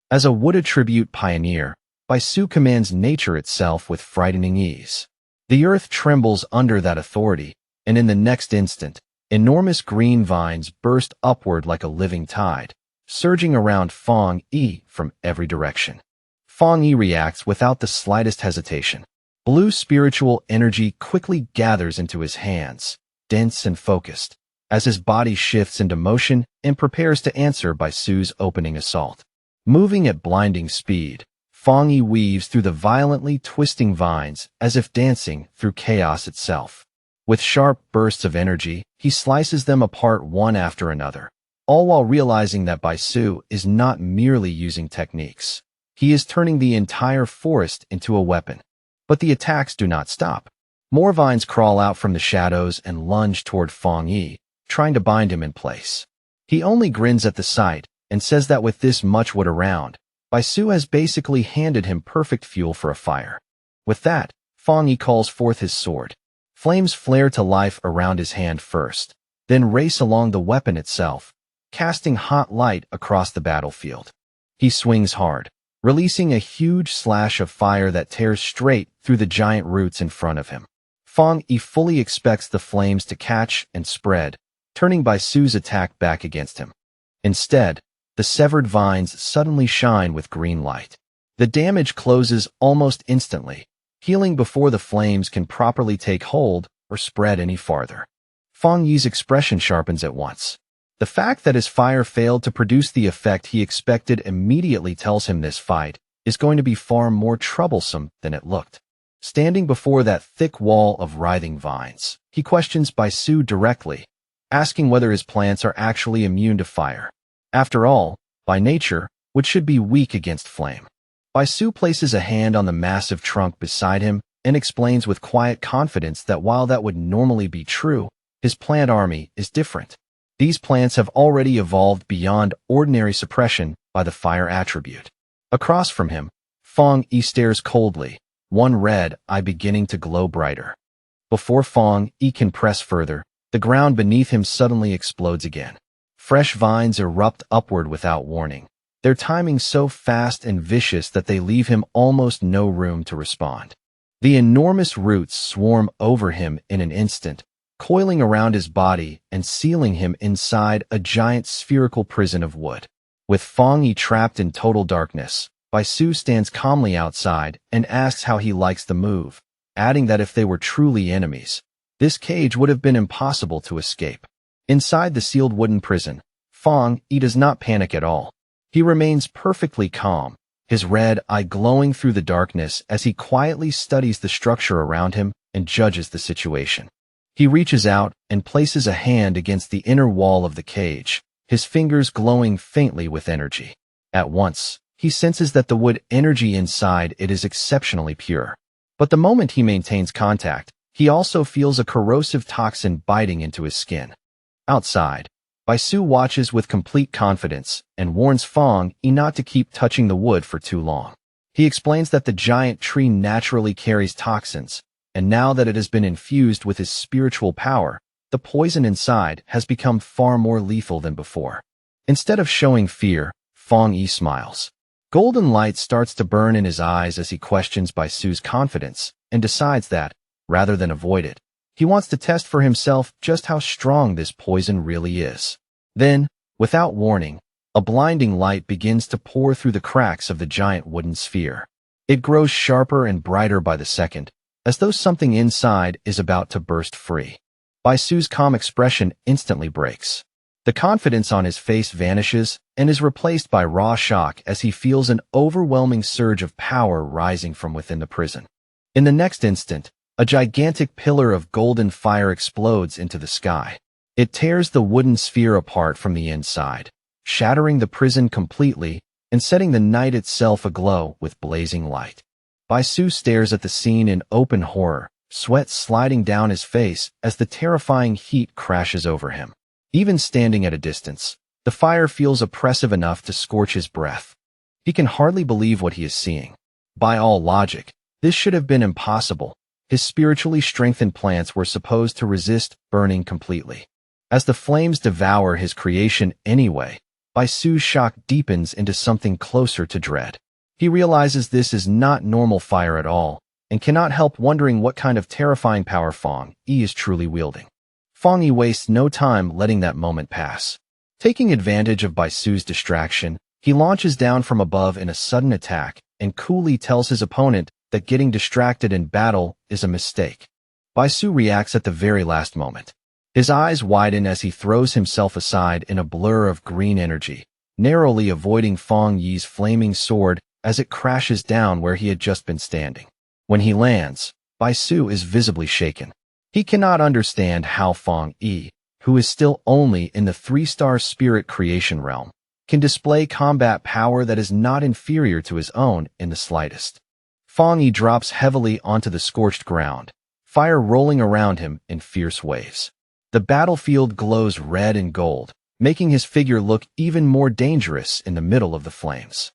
As a wood attribute pioneer, Bai Su commands nature itself with frightening ease. The earth trembles under that authority, and in the next instant, enormous green vines burst upward like a living tide, surging around Fong Yi from every direction. Fong Yi reacts without the slightest hesitation. Blue spiritual energy quickly gathers into his hands, dense and focused, as his body shifts into motion and prepares to answer Bai Su's opening assault. Moving at blinding speed, Fong Yi weaves through the violently twisting vines as if dancing through chaos itself. With sharp bursts of energy, he slices them apart one after another, all while realizing that Bai Su is not merely using techniques. He is turning the entire forest into a weapon. But the attacks do not stop. More vines crawl out from the shadows and lunge toward Fong Yi, trying to bind him in place. He only grins at the sight and says that with this much wood around, Bai Su has basically handed him perfect fuel for a fire. With that, Fong Yi calls forth his sword. Flames flare to life around his hand first, then race along the weapon itself, casting hot light across the battlefield. He swings hard, releasing a huge slash of fire that tears straight through the giant roots in front of him. Fong Yi fully expects the flames to catch and spread, turning Bai Su's attack back against him. Instead, the severed vines suddenly shine with green light. The damage closes almost instantly, healing before the flames can properly take hold or spread any farther. Fong Yi's expression sharpens at once. The fact that his fire failed to produce the effect he expected immediately tells him this fight is going to be far more troublesome than it looked. Standing before that thick wall of writhing vines, he questions Bai Su directly, asking whether his plants are actually immune to fire. After all, by nature, wood should be weak against flame. Bai Su places a hand on the massive trunk beside him and explains with quiet confidence that while that would normally be true, his plant army is different. These plants have already evolved beyond ordinary suppression by the fire attribute. Across from him, Fong Yi stares coldly, one red eye beginning to glow brighter. Before Fong Yi can press further, the ground beneath him suddenly explodes again. Fresh vines erupt upward without warning, their timing so fast and vicious that they leave him almost no room to respond. The enormous roots swarm over him in an instant, coiling around his body and sealing him inside a giant spherical prison of wood. With Fong Yi trapped in total darkness, Bai Su stands calmly outside and asks how he likes the move, adding that if they were truly enemies, this cage would have been impossible to escape. Inside the sealed wooden prison, Fong Yi does not panic at all. He remains perfectly calm, his red eye glowing through the darkness as he quietly studies the structure around him and judges the situation. He reaches out and places a hand against the inner wall of the cage, his fingers glowing faintly with energy. At once, he senses that the wood energy inside it is exceptionally pure. But the moment he maintains contact, he also feels a corrosive toxin biting into his skin. Outside, Bai Su watches with complete confidence and warns Fong Yi not to keep touching the wood for too long. He explains that the giant tree naturally carries toxins, and now that it has been infused with his spiritual power, the poison inside has become far more lethal than before. Instead of showing fear, Fong Yi smiles. Golden light starts to burn in his eyes as he questions Bai Su's confidence and decides that, rather than avoid it, he wants to test for himself just how strong this poison really is. Then, without warning, a blinding light begins to pour through the cracks of the giant wooden sphere. It grows sharper and brighter by the second, as though something inside is about to burst free. Bai Su's calm expression instantly breaks. The confidence on his face vanishes and is replaced by raw shock as he feels an overwhelming surge of power rising from within the prison. In the next instant, a gigantic pillar of golden fire explodes into the sky. It tears the wooden sphere apart from the inside, shattering the prison completely and setting the night itself aglow with blazing light. Bai Su stares at the scene in open horror, sweat sliding down his face as the terrifying heat crashes over him. Even standing at a distance, The fire feels oppressive enough to scorch his breath. He can hardly believe what he is seeing. By all logic, this should have been impossible. His spiritually strengthened plants were supposed to resist burning completely. As the flames devour his creation anyway, Baisu's shock deepens into something closer to dread. He realizes this is not normal fire at all, and cannot help wondering what kind of terrifying power Fang Yi is truly wielding. Fang Yi wastes no time letting that moment pass. Taking advantage of Baisu's distraction, he launches down from above in a sudden attack and coolly tells his opponent that getting distracted in battle is a mistake. Baisu reacts at the very last moment. His eyes widen as he throws himself aside in a blur of green energy, narrowly avoiding Fang Yi's flaming sword as it crashes down where he had just been standing. When he lands, Baisu is visibly shaken. He cannot understand how Fang Yi, who is still only in the 3-star spirit creation realm, can display combat power that is not inferior to his own in the slightest. Fang Yi drops heavily onto the scorched ground, fire rolling around him in fierce waves. The battlefield glows red and gold, making his figure look even more dangerous in the middle of the flames.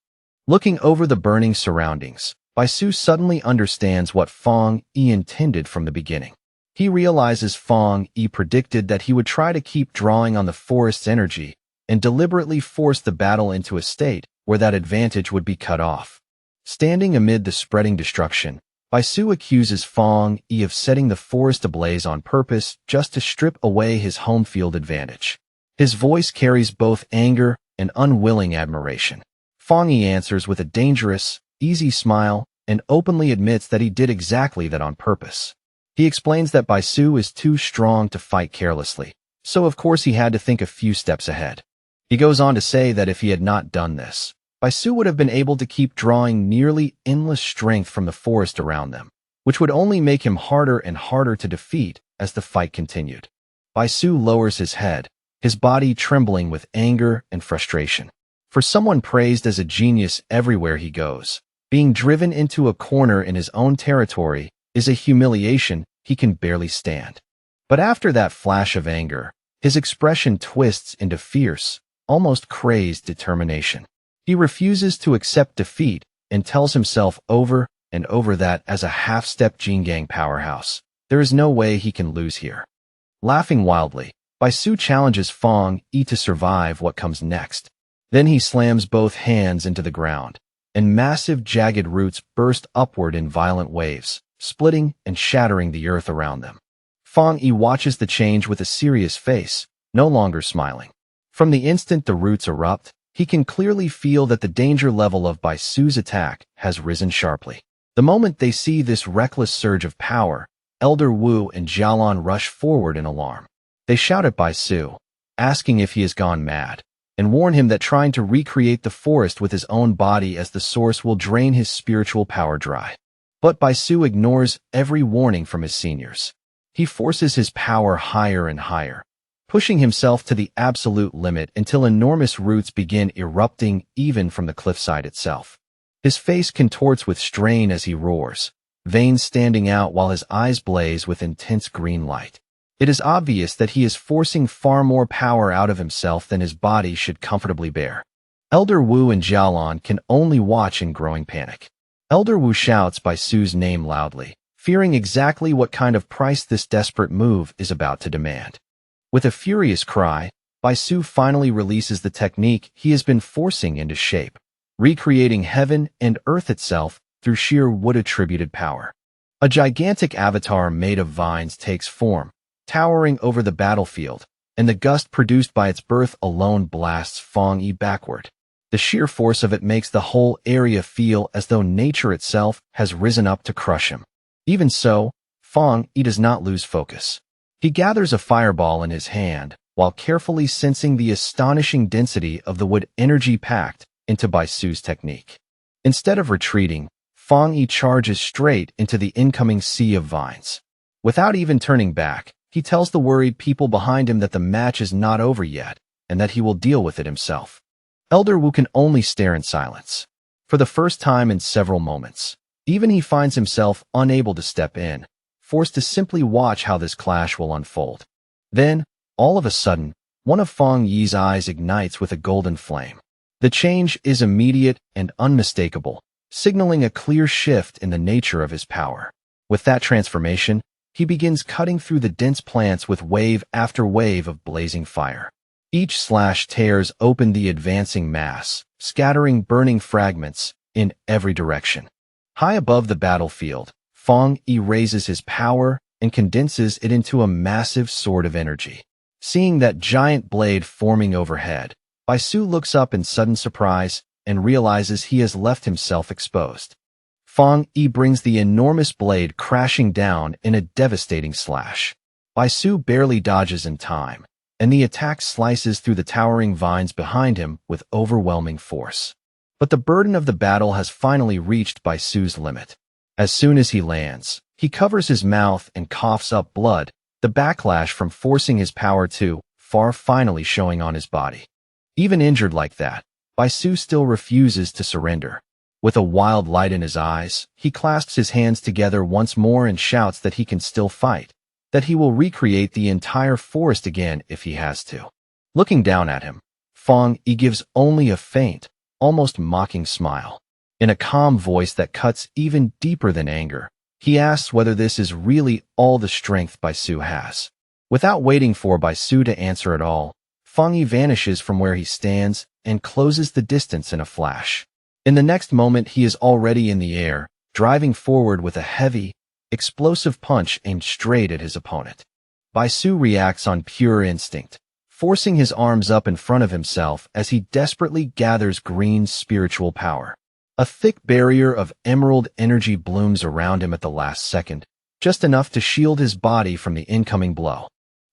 Looking over the burning surroundings, Baisu suddenly understands what Fang Yi intended from the beginning. He realizes Fang Yi predicted that he would try to keep drawing on the forest's energy and deliberately force the battle into a state where that advantage would be cut off. Standing amid the spreading destruction, Baisu accuses Fang Yi of setting the forest ablaze on purpose just to strip away his home field advantage. His voice carries both anger and unwilling admiration. Fang Yi answers with a dangerous, easy smile and openly admits that he did exactly that on purpose. He explains that Baisu is too strong to fight carelessly, so of course he had to think a few steps ahead. He goes on to say that if he had not done this, Baisu would have been able to keep drawing nearly endless strength from the forest around them, which would only make him harder and harder to defeat as the fight continued. Baisu lowers his head, his body trembling with anger and frustration. For someone praised as a genius everywhere he goes, being driven into a corner in his own territory is a humiliation he can barely stand. But after that flash of anger, his expression twists into fierce, almost crazed determination. He refuses to accept defeat and tells himself over and over that as a half-step Jingang powerhouse, there is no way he can lose here. Laughing wildly, Baisu challenges Fang Yi to survive what comes next. Then he slams both hands into the ground, and massive jagged roots burst upward in violent waves, splitting and shattering the earth around them. Fang Yi watches the change with a serious face, no longer smiling. From the instant the roots erupt, he can clearly feel that the danger level of Baisu's attack has risen sharply. The moment they see this reckless surge of power, Elder Wu and Jialan rush forward in alarm. They shout at Baisu, asking if he has gone mad, and warn him that trying to recreate the forest with his own body as the source will drain his spiritual power dry. But Baisu ignores every warning from his seniors. He forces his power higher and higher, pushing himself to the absolute limit until enormous roots begin erupting even from the cliffside itself. His face contorts with strain as he roars, veins standing out while his eyes blaze with intense green light. It is obvious that he is forcing far more power out of himself than his body should comfortably bear. Elder Wu and Jialan can only watch in growing panic. Elder Wu shouts Baisu's name loudly, fearing exactly what kind of price this desperate move is about to demand. With a furious cry, Baisu finally releases the technique he has been forcing into shape, recreating heaven and earth itself through sheer wood-attributed power. A gigantic avatar made of vines takes form, towering over the battlefield, and the gust produced by its birth alone blasts Fang Yi backward. The sheer force of it makes the whole area feel as though nature itself has risen up to crush him. Even so, Fang Yi does not lose focus. He gathers a fireball in his hand, while carefully sensing the astonishing density of the wood energy packed into Baisu's technique. Instead of retreating, Fang Yi charges straight into the incoming sea of vines. Without even turning back, he tells the worried people behind him that the match is not over yet, and that he will deal with it himself. Elder Wu can only stare in silence. For the first time in several moments, even he finds himself unable to step in, forced to simply watch how this clash will unfold. Then, all of a sudden, one of Fang Yi's eyes ignites with a golden flame. The change is immediate and unmistakable, signaling a clear shift in the nature of his power. With that transformation, he begins cutting through the dense plants with wave after wave of blazing fire. Each slash tears open the advancing mass, scattering burning fragments in every direction. High above the battlefield, Fang Yi raises his power and condenses it into a massive sword of energy. Seeing that giant blade forming overhead, Baisu looks up in sudden surprise and realizes he has left himself exposed. Fang Yi brings the enormous blade crashing down in a devastating slash. Baisu barely dodges in time, and the attack slices through the towering vines behind him with overwhelming force. But the burden of the battle has finally reached Baisu's limit. As soon as he lands, he covers his mouth and coughs up blood, the backlash from forcing his power too far finally showing on his body. Even injured like that, Baisu still refuses to surrender. With a wild light in his eyes, he clasps his hands together once more and shouts that he can still fight, that he will recreate the entire forest again if he has to. Looking down at him, Fang Yi gives only a faint, almost mocking smile. In a calm voice that cuts even deeper than anger, he asks whether this is really all the strength Baisu has. Without waiting for Baisu to answer at all, Fang Yi vanishes from where he stands and closes the distance in a flash. In the next moment, he is already in the air, driving forward with a heavy, explosive punch aimed straight at his opponent. Baisu reacts on pure instinct, forcing his arms up in front of himself as he desperately gathers Green's spiritual power. A thick barrier of emerald energy blooms around him at the last second, just enough to shield his body from the incoming blow.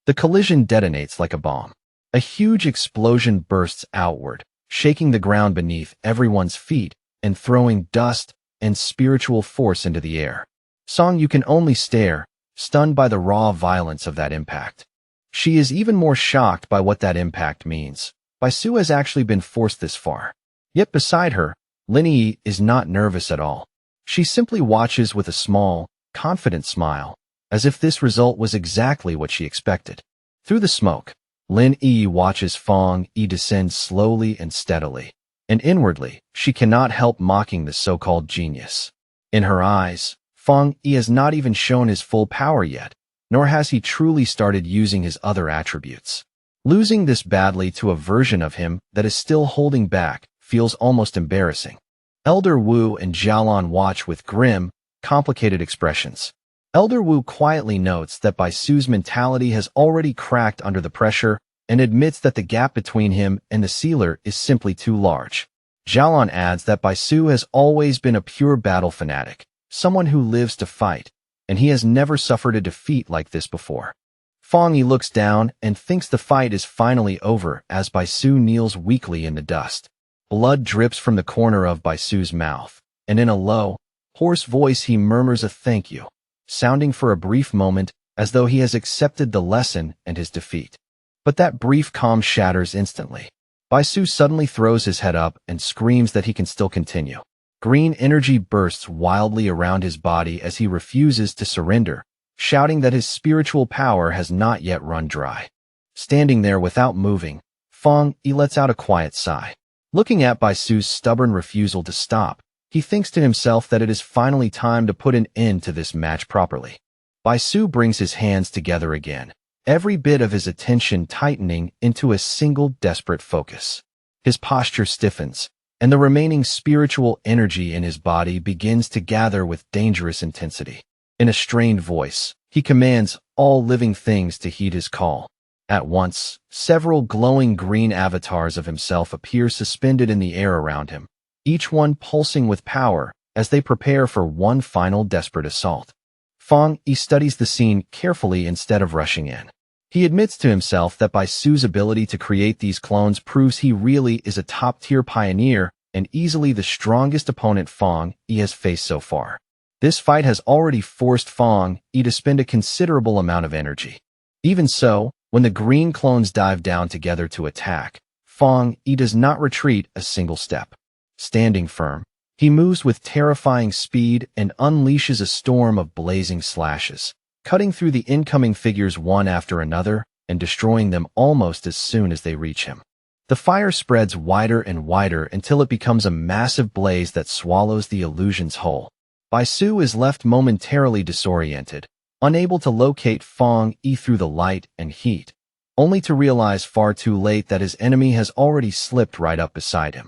The collision detonates like a bomb. A huge explosion bursts outward, shaking the ground beneath everyone's feet and throwing dust and spiritual force into the air. Song Yu can only stare, stunned by the raw violence of that impact. She is even more shocked by what that impact means. Baisu has actually been forced this far. Yet beside her, Lin Yi is not nervous at all. She simply watches with a small, confident smile, as if this result was exactly what she expected. Through the smoke, Lin Yi watches Fang Yi descend slowly and steadily, and inwardly, she cannot help mocking the so-called genius. In her eyes, Fang Yi has not even shown his full power yet, nor has he truly started using his other attributes. Losing this badly to a version of him that is still holding back feels almost embarrassing. Elder Wu and Xiaolan watch with grim, complicated expressions. Elder Wu quietly notes that Baisu's mentality has already cracked under the pressure and admits that the gap between him and the sealer is simply too large. Xiaolan adds that Baisu has always been a pure battle fanatic, someone who lives to fight, and he has never suffered a defeat like this before. Fang Yi looks down and thinks the fight is finally over as Baisu kneels weakly in the dust. Blood drips from the corner of Baisu's mouth, and in a low, hoarse voice he murmurs a thank you, sounding for a brief moment as though he has accepted the lesson and his defeat. But that brief calm shatters instantly. Baisu suddenly throws his head up and screams that he can still continue. Green energy bursts wildly around his body as he refuses to surrender, shouting that his spiritual power has not yet run dry. Standing there without moving, Fang Yi lets out a quiet sigh. Looking at Baisu's stubborn refusal to stop, he thinks to himself that it is finally time to put an end to this match properly. Baisu brings his hands together again, every bit of his attention tightening into a single desperate focus. His posture stiffens, and the remaining spiritual energy in his body begins to gather with dangerous intensity. In a strained voice, he commands all living things to heed his call. At once, several glowing green avatars of himself appear suspended in the air around him, each one pulsing with power as they prepare for one final desperate assault. Fang Yi studies the scene carefully instead of rushing in. He admits to himself that Baisu's ability to create these clones proves he really is a top-tier pioneer and easily the strongest opponent Fang Yi has faced so far. This fight has already forced Fang Yi to spend a considerable amount of energy. Even so, when the green clones dive down together to attack, Fang Yi does not retreat a single step. Standing firm, he moves with terrifying speed and unleashes a storm of blazing slashes, cutting through the incoming figures one after another and destroying them almost as soon as they reach him. The fire spreads wider and wider until it becomes a massive blaze that swallows the illusions whole. Bai Su is left momentarily disoriented, unable to locate Fang Yi through the light and heat, only to realize far too late that his enemy has already slipped right up beside him.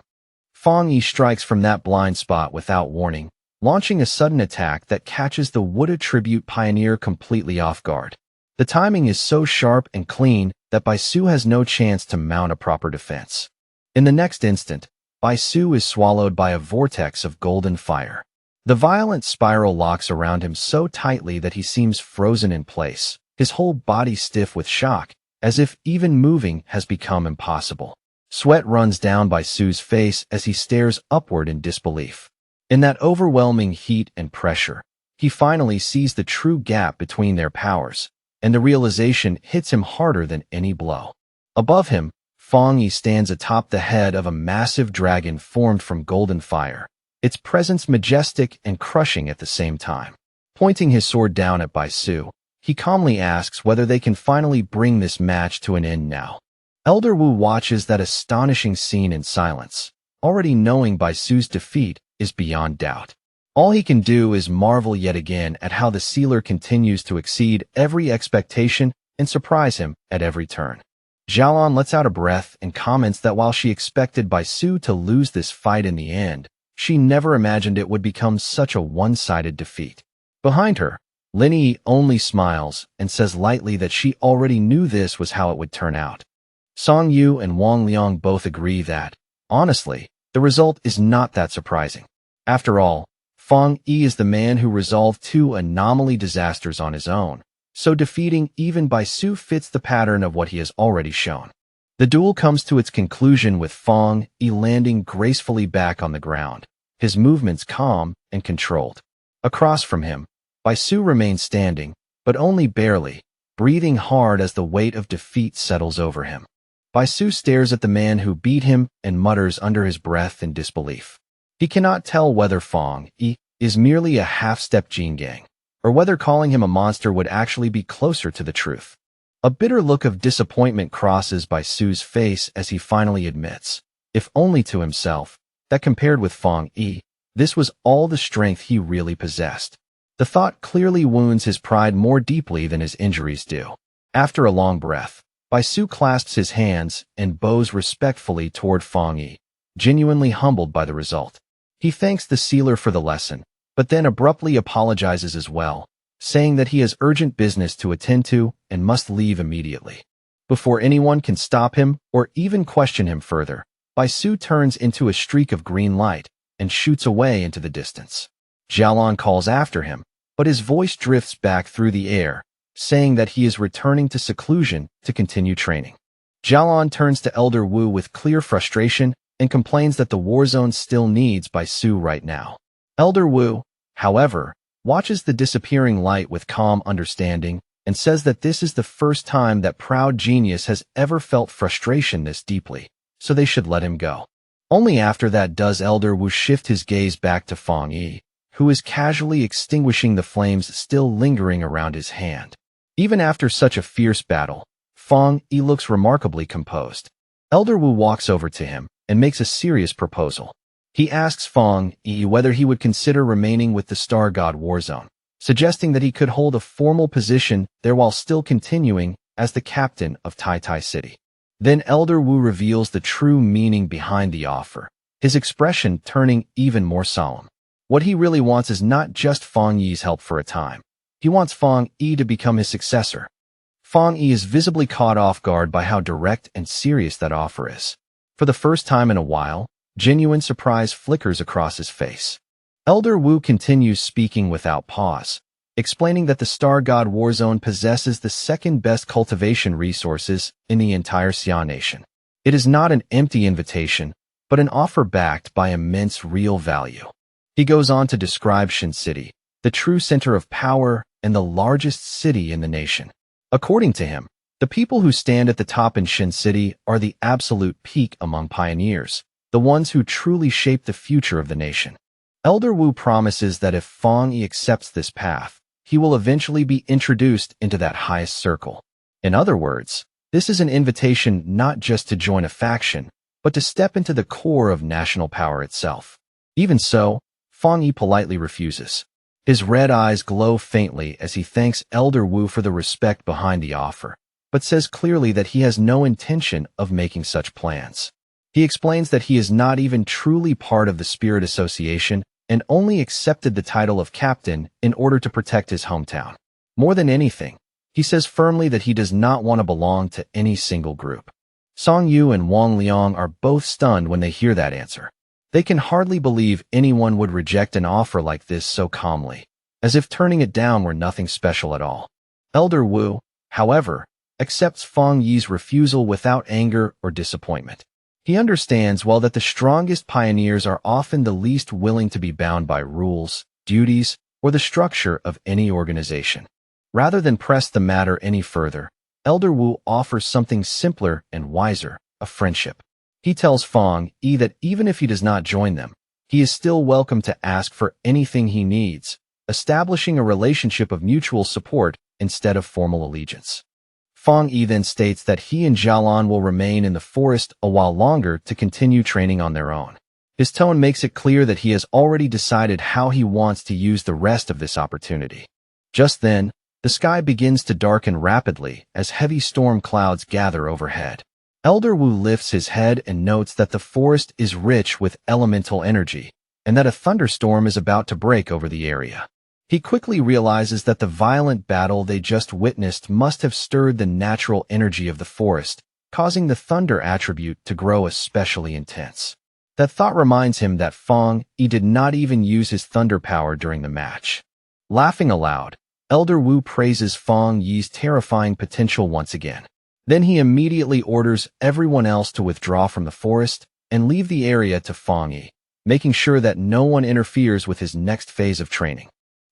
Fang Yi strikes from that blind spot without warning, launching a sudden attack that catches the Wood Tribute Pioneer completely off guard. The timing is so sharp and clean that Bai Su has no chance to mount a proper defense. In the next instant, Bai Su is swallowed by a vortex of golden fire. The violent spiral locks around him so tightly that he seems frozen in place, his whole body stiff with shock, as if even moving has become impossible. Sweat runs down Bai Su's face as he stares upward in disbelief. In that overwhelming heat and pressure, he finally sees the true gap between their powers, and the realization hits him harder than any blow. Above him, Fang Yi stands atop the head of a massive dragon formed from golden fire, its presence majestic and crushing at the same time. Pointing his sword down at Bai Su, he calmly asks whether they can finally bring this match to an end now. Elder Wu watches that astonishing scene in silence, already knowing Bai Su's defeat is beyond doubt. All he can do is marvel yet again at how the sealer continues to exceed every expectation and surprise him at every turn. Xiaolon lets out a breath and comments that while she expected Bai Su to lose this fight in the end, she never imagined it would become such a one-sided defeat. Behind her, Lin Yi only smiles and says lightly that she already knew this was how it would turn out. Song Yu and Wang Liang both agree that, honestly, the result is not that surprising. After all, Fang Yi is the man who resolved two anomaly disasters on his own, so defeating even Bai Su fits the pattern of what he has already shown. The duel comes to its conclusion with Fang Yi landing gracefully back on the ground, his movements calm and controlled. Across from him, Bai Su remains standing, but only barely, breathing hard as the weight of defeat settles over him. Bai Su stares at the man who beat him and mutters under his breath in disbelief. He cannot tell whether Fang Yi is merely a half-step Jingang, or whether calling him a monster would actually be closer to the truth. A bitter look of disappointment crosses Bai Su's face as he finally admits, if only to himself, that compared with Fang Yi, this was all the strength he really possessed. The thought clearly wounds his pride more deeply than his injuries do. After a long breath, Bai Su clasps his hands and bows respectfully toward Fang Yi, genuinely humbled by the result. He thanks the sealer for the lesson, but then abruptly apologizes as well, saying that he has urgent business to attend to and must leave immediately. Before anyone can stop him or even question him further, Bai Su turns into a streak of green light and shoots away into the distance. Xiaolon calls after him, but his voice drifts back through the air, saying that he is returning to seclusion to continue training. Xiaolon turns to Elder Wu with clear frustration and complains that the war zone still needs Bai Su right now. Elder Wu, however, watches the disappearing light with calm understanding and says that this is the first time that proud genius has ever felt frustration this deeply, so they should let him go. Only after that does Elder Wu shift his gaze back to Fang Yi, who is casually extinguishing the flames still lingering around his hand. Even after such a fierce battle, Fang Yi looks remarkably composed. Elder Wu walks over to him and makes a serious proposal. He asks Fang Yi whether he would consider remaining with the Star God Warzone, suggesting that he could hold a formal position there while still continuing as the captain of Tai Tai City. Then Elder Wu reveals the true meaning behind the offer, his expression turning even more solemn. What he really wants is not just Fang Yi's help for a time. He wants Fang Yi to become his successor. Fang Yi is visibly caught off guard by how direct and serious that offer is. For the first time in a while, genuine surprise flickers across his face. Elder Wu continues speaking without pause, explaining that the Star God Warzone possesses the second-best cultivation resources in the entire Xia Nation. It is not an empty invitation, but an offer backed by immense real value. He goes on to describe Shin City, the true center of power and the largest city in the nation. According to him, the people who stand at the top in Shin City are the absolute peak among pioneers, the ones who truly shape the future of the nation. Elder Wu promises that if Fang Yi accepts this path, he will eventually be introduced into that highest circle. In other words, this is an invitation not just to join a faction, but to step into the core of national power itself. Even so, Fang Yi politely refuses. His red eyes glow faintly as he thanks Elder Wu for the respect behind the offer, but says clearly that he has no intention of making such plans. He explains that he is not even truly part of the Spirit Association and only accepted the title of captain in order to protect his hometown. More than anything, he says firmly that he does not want to belong to any single group. Song Yu and Wang Liang are both stunned when they hear that answer. They can hardly believe anyone would reject an offer like this so calmly, as if turning it down were nothing special at all. Elder Wu, however, accepts Fang Yi's refusal without anger or disappointment. He understands well that the strongest pioneers are often the least willing to be bound by rules, duties, or the structure of any organization. Rather than press the matter any further, Elder Wu offers something simpler and wiser, a friendship. He tells Fang Yi that even if he does not join them, he is still welcome to ask for anything he needs, establishing a relationship of mutual support instead of formal allegiance. Fang Yi then states that he and Jialan will remain in the forest a while longer to continue training on their own. His tone makes it clear that he has already decided how he wants to use the rest of this opportunity. Just then, the sky begins to darken rapidly as heavy storm clouds gather overhead. Elder Wu lifts his head and notes that the forest is rich with elemental energy, and that a thunderstorm is about to break over the area. He quickly realizes that the violent battle they just witnessed must have stirred the natural energy of the forest, causing the thunder attribute to grow especially intense. That thought reminds him that Fang Yi did not even use his thunder power during the match. Laughing aloud, Elder Wu praises Fang Yi's terrifying potential once again. Then he immediately orders everyone else to withdraw from the forest and leave the area to Fang Yi, making sure that no one interferes with his next phase of training.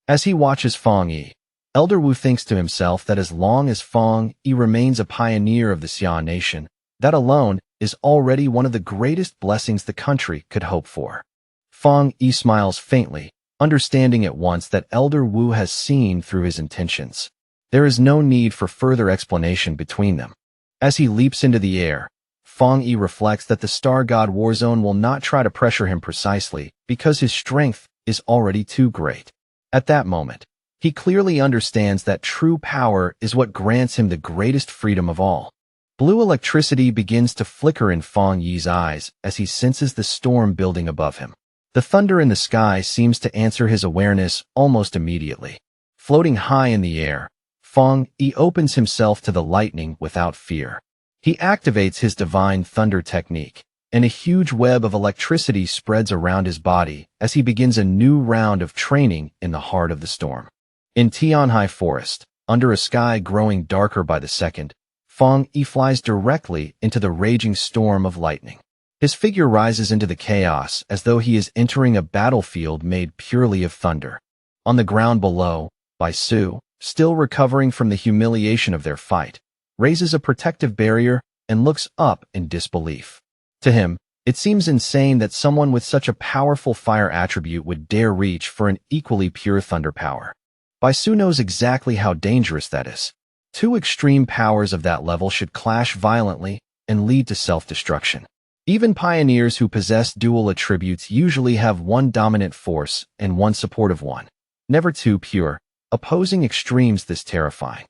As he watches Fang Yi, Elder Wu thinks to himself that as long as Fang Yi remains a pioneer of the Xia nation, that alone is already one of the greatest blessings the country could hope for. Fang Yi smiles faintly, understanding at once that Elder Wu has seen through his intentions. There is no need for further explanation between them. As he leaps into the air, Fang Yi reflects that the Star God Warzone will not try to pressure him precisely because his strength is already too great. At that moment, he clearly understands that true power is what grants him the greatest freedom of all. Blue electricity begins to flicker in Fang Yi's eyes as he senses the storm building above him. The thunder in the sky seems to answer his awareness almost immediately. Floating high in the air, Fang Yi opens himself to the lightning without fear. He activates his divine thunder technique, and a huge web of electricity spreads around his body as he begins a new round of training in the heart of the storm. In Tianhai Forest, under a sky growing darker by the second, Fang Yi flies directly into the raging storm of lightning. His figure rises into the chaos as though he is entering a battlefield made purely of thunder. On the ground below, Bai Su, still recovering from the humiliation of their fight, raises a protective barrier and looks up in disbelief. To him, it seems insane that someone with such a powerful fire attribute would dare reach for an equally pure thunder power. Bai Su knows exactly how dangerous that is. Two extreme powers of that level should clash violently and lead to self-destruction. Even pioneers who possess dual attributes usually have one dominant force and one supportive one, never two pure, opposing extremes this terrifying.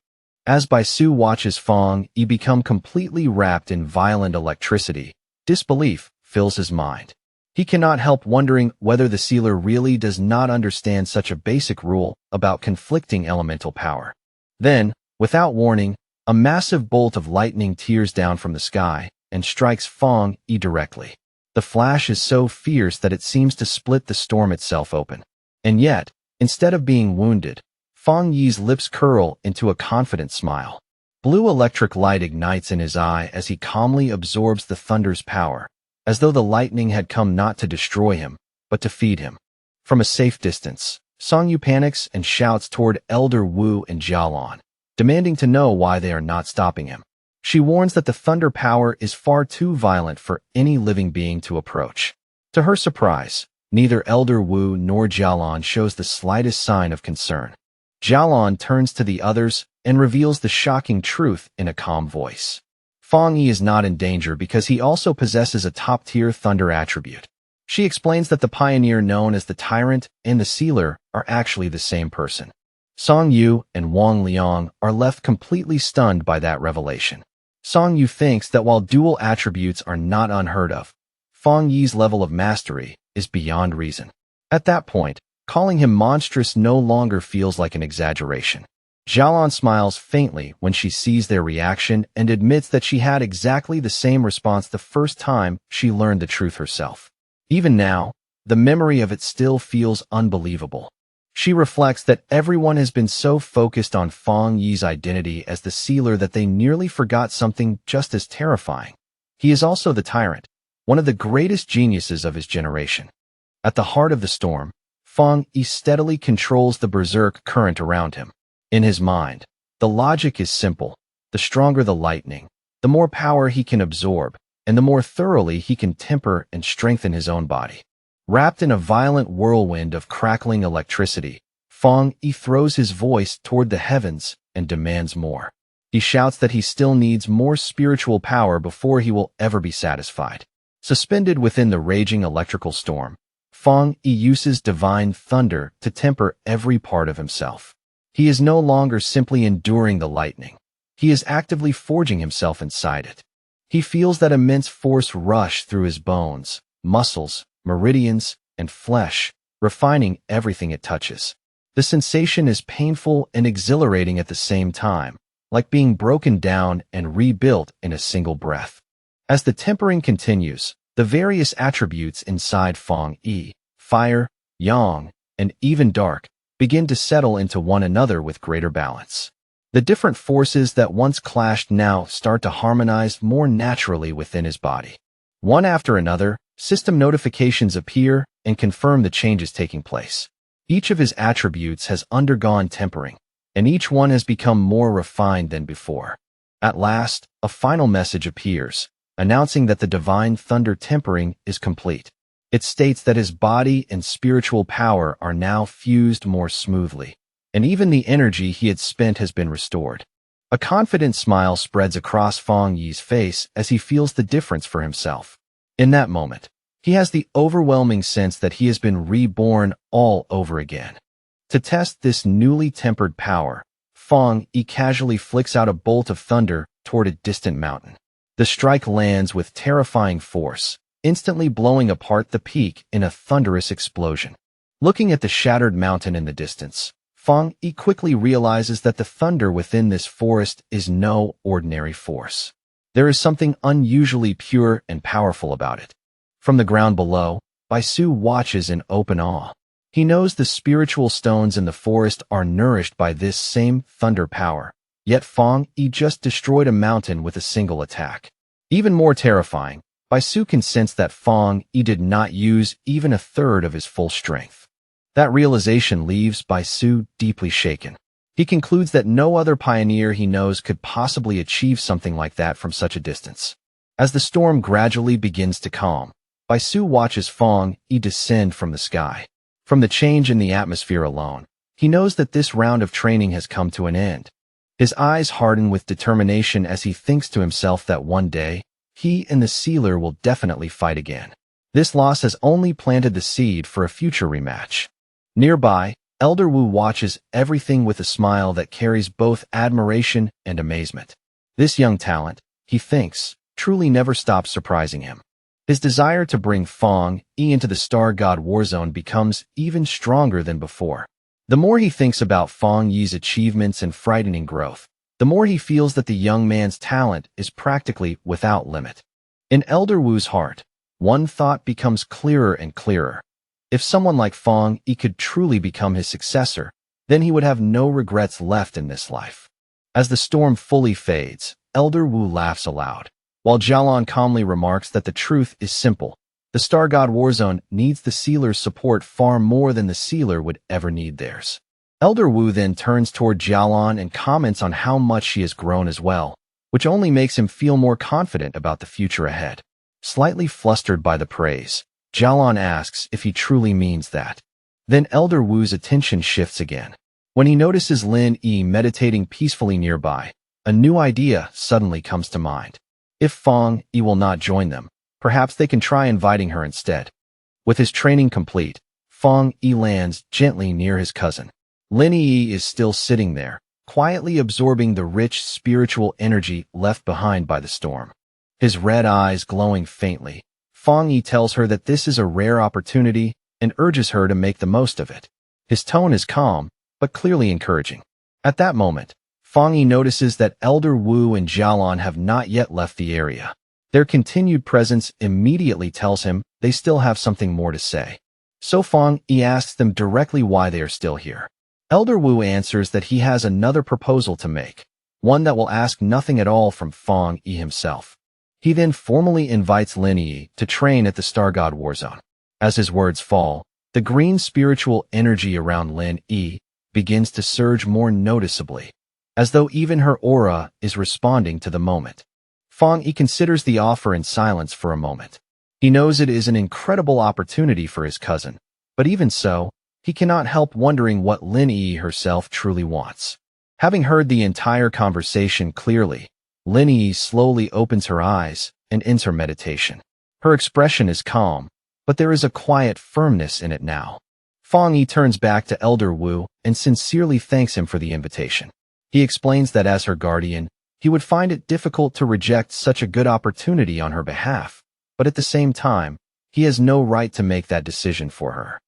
As Bai Su watches Fang Yi become completely wrapped in violent electricity, disbelief fills his mind. He cannot help wondering whether the sealer really does not understand such a basic rule about conflicting elemental power. Then, without warning, a massive bolt of lightning tears down from the sky and strikes Fang Yi directly. The flash is so fierce that it seems to split the storm itself open. And yet, instead of being wounded, Fang Yi's lips curl into a confident smile. Blue electric light ignites in his eye as he calmly absorbs the thunder's power, as though the lightning had come not to destroy him, but to feed him. From a safe distance, Song Yu panics and shouts toward Elder Wu and Jialan, demanding to know why they are not stopping him. She warns that the thunder power is far too violent for any living being to approach. To her surprise, neither Elder Wu nor Jialan shows the slightest sign of concern. Jialan turns to the others and reveals the shocking truth in a calm voice. Fang Yi is not in danger because he also possesses a top-tier thunder attribute. She explains that the pioneer known as the Tyrant and the Sealer are actually the same person. Song Yu and Wang Liang are left completely stunned by that revelation. Song Yu thinks that while dual attributes are not unheard of, Fang Yi's level of mastery is beyond reason. At that point, calling him monstrous no longer feels like an exaggeration. Xiaolan smiles faintly when she sees their reaction and admits that she had exactly the same response the first time she learned the truth herself. Even now, the memory of it still feels unbelievable. She reflects that everyone has been so focused on Fang Yi's identity as the Sealer that they nearly forgot something just as terrifying. He is also the Tyrant, one of the greatest geniuses of his generation. At the heart of the storm, Fang Yi steadily controls the berserk current around him. In his mind, the logic is simple. The stronger the lightning, the more power he can absorb, and the more thoroughly he can temper and strengthen his own body. Wrapped in a violent whirlwind of crackling electricity, Fang Yi throws his voice toward the heavens and demands more. He shouts that he still needs more spiritual power before he will ever be satisfied. Suspended within the raging electrical storm, Fang Yi uses divine thunder to temper every part of himself. He is no longer simply enduring the lightning. He is actively forging himself inside it. He feels that immense force rush through his bones, muscles, meridians, and flesh, refining everything it touches. The sensation is painful and exhilarating at the same time, like being broken down and rebuilt in a single breath. As the tempering continues, the various attributes inside Fang Yi, fire, yang, and even dark, begin to settle into one another with greater balance. The different forces that once clashed now start to harmonize more naturally within his body. One after another, system notifications appear and confirm the changes taking place. Each of his attributes has undergone tempering, and each one has become more refined than before. At last, a final message appears, announcing that the divine thunder tempering is complete. It states that his body and spiritual power are now fused more smoothly, and even the energy he had spent has been restored. A confident smile spreads across Fang Yi's face as he feels the difference for himself. In that moment, he has the overwhelming sense that he has been reborn all over again. To test this newly tempered power, Fang Yi casually flicks out a bolt of thunder toward a distant mountain. The strike lands with terrifying force, instantly blowing apart the peak in a thunderous explosion. Looking at the shattered mountain in the distance, Fang Yi quickly realizes that the thunder within this forest is no ordinary force. There is something unusually pure and powerful about it. From the ground below, Baisu watches in open awe. He knows the spiritual stones in the forest are nourished by this same thunder power, yet Fang Yi just destroyed a mountain with a single attack. Even more terrifying, Baisu can sense that Fang Yi did not use even a third of his full strength. That realization leaves Baisu deeply shaken. He concludes that no other pioneer he knows could possibly achieve something like that from such a distance. As the storm gradually begins to calm, Baisu watches Fang Yi descend from the sky. From the change in the atmosphere alone, he knows that this round of training has come to an end. His eyes harden with determination as he thinks to himself that one day, he and the Sealer will definitely fight again. This loss has only planted the seed for a future rematch. Nearby, Elder Wu watches everything with a smile that carries both admiration and amazement. This young talent, he thinks, truly never stops surprising him. His desire to bring Fang Yi into the Star God Warzone becomes even stronger than before. The more he thinks about Fang Yi's achievements and frightening growth, the more he feels that the young man's talent is practically without limit. In Elder Wu's heart, one thought becomes clearer and clearer. If someone like Fang Yi could truly become his successor, then he would have no regrets left in this life. As the storm fully fades, Elder Wu laughs aloud, while Jialan calmly remarks that the truth is simple. The Star God Warzone needs the Sealer's support far more than the Sealer would ever need theirs. Elder Wu then turns toward Jialan and comments on how much she has grown as well, which only makes him feel more confident about the future ahead. Slightly flustered by the praise, Jialan asks if he truly means that. Then Elder Wu's attention shifts again. When he notices Lin Yi meditating peacefully nearby, a new idea suddenly comes to mind. If Fang Yi will not join them, perhaps they can try inviting her instead. With his training complete, Fang Yi lands gently near his cousin. Lin Yi is still sitting there, quietly absorbing the rich spiritual energy left behind by the storm. His red eyes glowing faintly, Fang Yi tells her that this is a rare opportunity and urges her to make the most of it. His tone is calm, but clearly encouraging. At that moment, Fang Yi notices that Elder Wu and Jialan have not yet left the area. Their continued presence immediately tells him they still have something more to say. So Fang Yi asks them directly why they are still here. Elder Wu answers that he has another proposal to make, one that will ask nothing at all from Fang Yi himself. He then formally invites Lin Yi to train at the Star God Warzone. As his words fall, the green spiritual energy around Lin Yi begins to surge more noticeably, as though even her aura is responding to the moment. Fang Yi considers the offer in silence for a moment. He knows it is an incredible opportunity for his cousin, but even so, he cannot help wondering what Lin Yi herself truly wants. Having heard the entire conversation clearly, Lin Yi slowly opens her eyes and ends her meditation. Her expression is calm, but there is a quiet firmness in it now. Fang Yi turns back to Elder Wu and sincerely thanks him for the invitation. He explains that as her guardian, he would find it difficult to reject such a good opportunity on her behalf, but at the same time, he has no right to make that decision for her.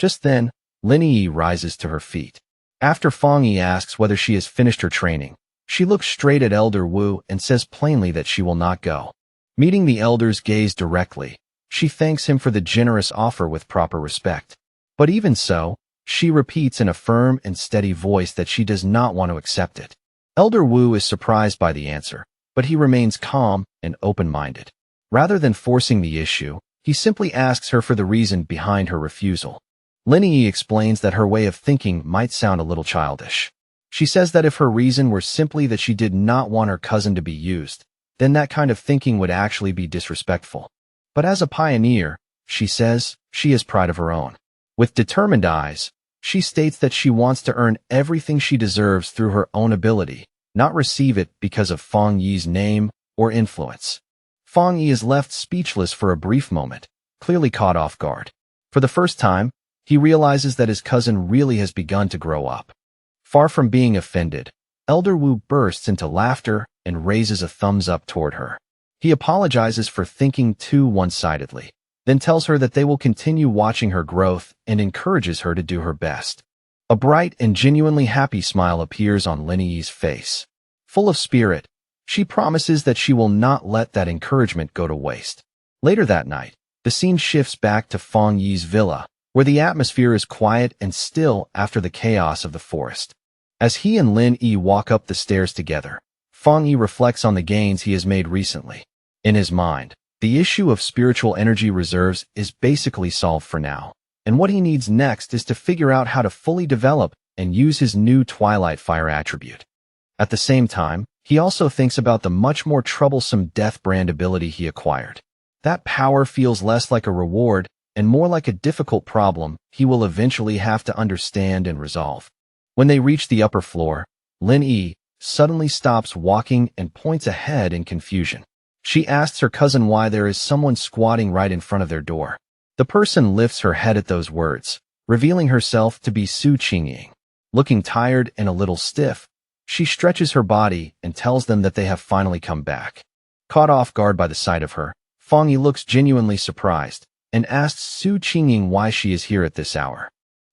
Just then, Lin Yi rises to her feet. After Fang Yi asks whether she has finished her training, she looks straight at Elder Wu and says plainly that she will not go. Meeting the elder's gaze directly, she thanks him for the generous offer with proper respect. But even so, she repeats in a firm and steady voice that she does not want to accept it. Elder Wu is surprised by the answer, but he remains calm and open-minded. Rather than forcing the issue, he simply asks her for the reason behind her refusal. Lin Yi explains that her way of thinking might sound a little childish. She says that if her reason were simply that she did not want her cousin to be used, then that kind of thinking would actually be disrespectful. But as a pioneer, she says, she has pride of her own. With determined eyes, she states that she wants to earn everything she deserves through her own ability, not receive it because of Fang Yi's name or influence. Fang Yi is left speechless for a brief moment, clearly caught off guard. For the first time, he realizes that his cousin really has begun to grow up. Far from being offended, Elder Wu bursts into laughter and raises a thumbs up toward her. He apologizes for thinking too one-sidedly, then tells her that they will continue watching her growth and encourages her to do her best. A bright and genuinely happy smile appears on Lin Yi's face. Full of spirit, she promises that she will not let that encouragement go to waste. Later that night, the scene shifts back to Fang Yi's villa, where the atmosphere is quiet and still after the chaos of the forest. As he and Lin Yi walk up the stairs together, Fang Yi reflects on the gains he has made recently. In his mind, the issue of spiritual energy reserves is basically solved for now, and what he needs next is to figure out how to fully develop and use his new Twilight Fire attribute. At the same time, he also thinks about the much more troublesome Death Brand ability he acquired. That power feels less like a reward and more like a difficult problem he will eventually have to understand and resolve. When they reach the upper floor, Lin Yi suddenly stops walking and points ahead in confusion. She asks her cousin why there is someone squatting right in front of their door. The person lifts her head at those words, revealing herself to be Su Qingying. Looking tired and a little stiff, she stretches her body and tells them that they have finally come back. Caught off guard by the sight of her, Fang Yi looks genuinely surprised and asks Su Qingying why she is here at this hour.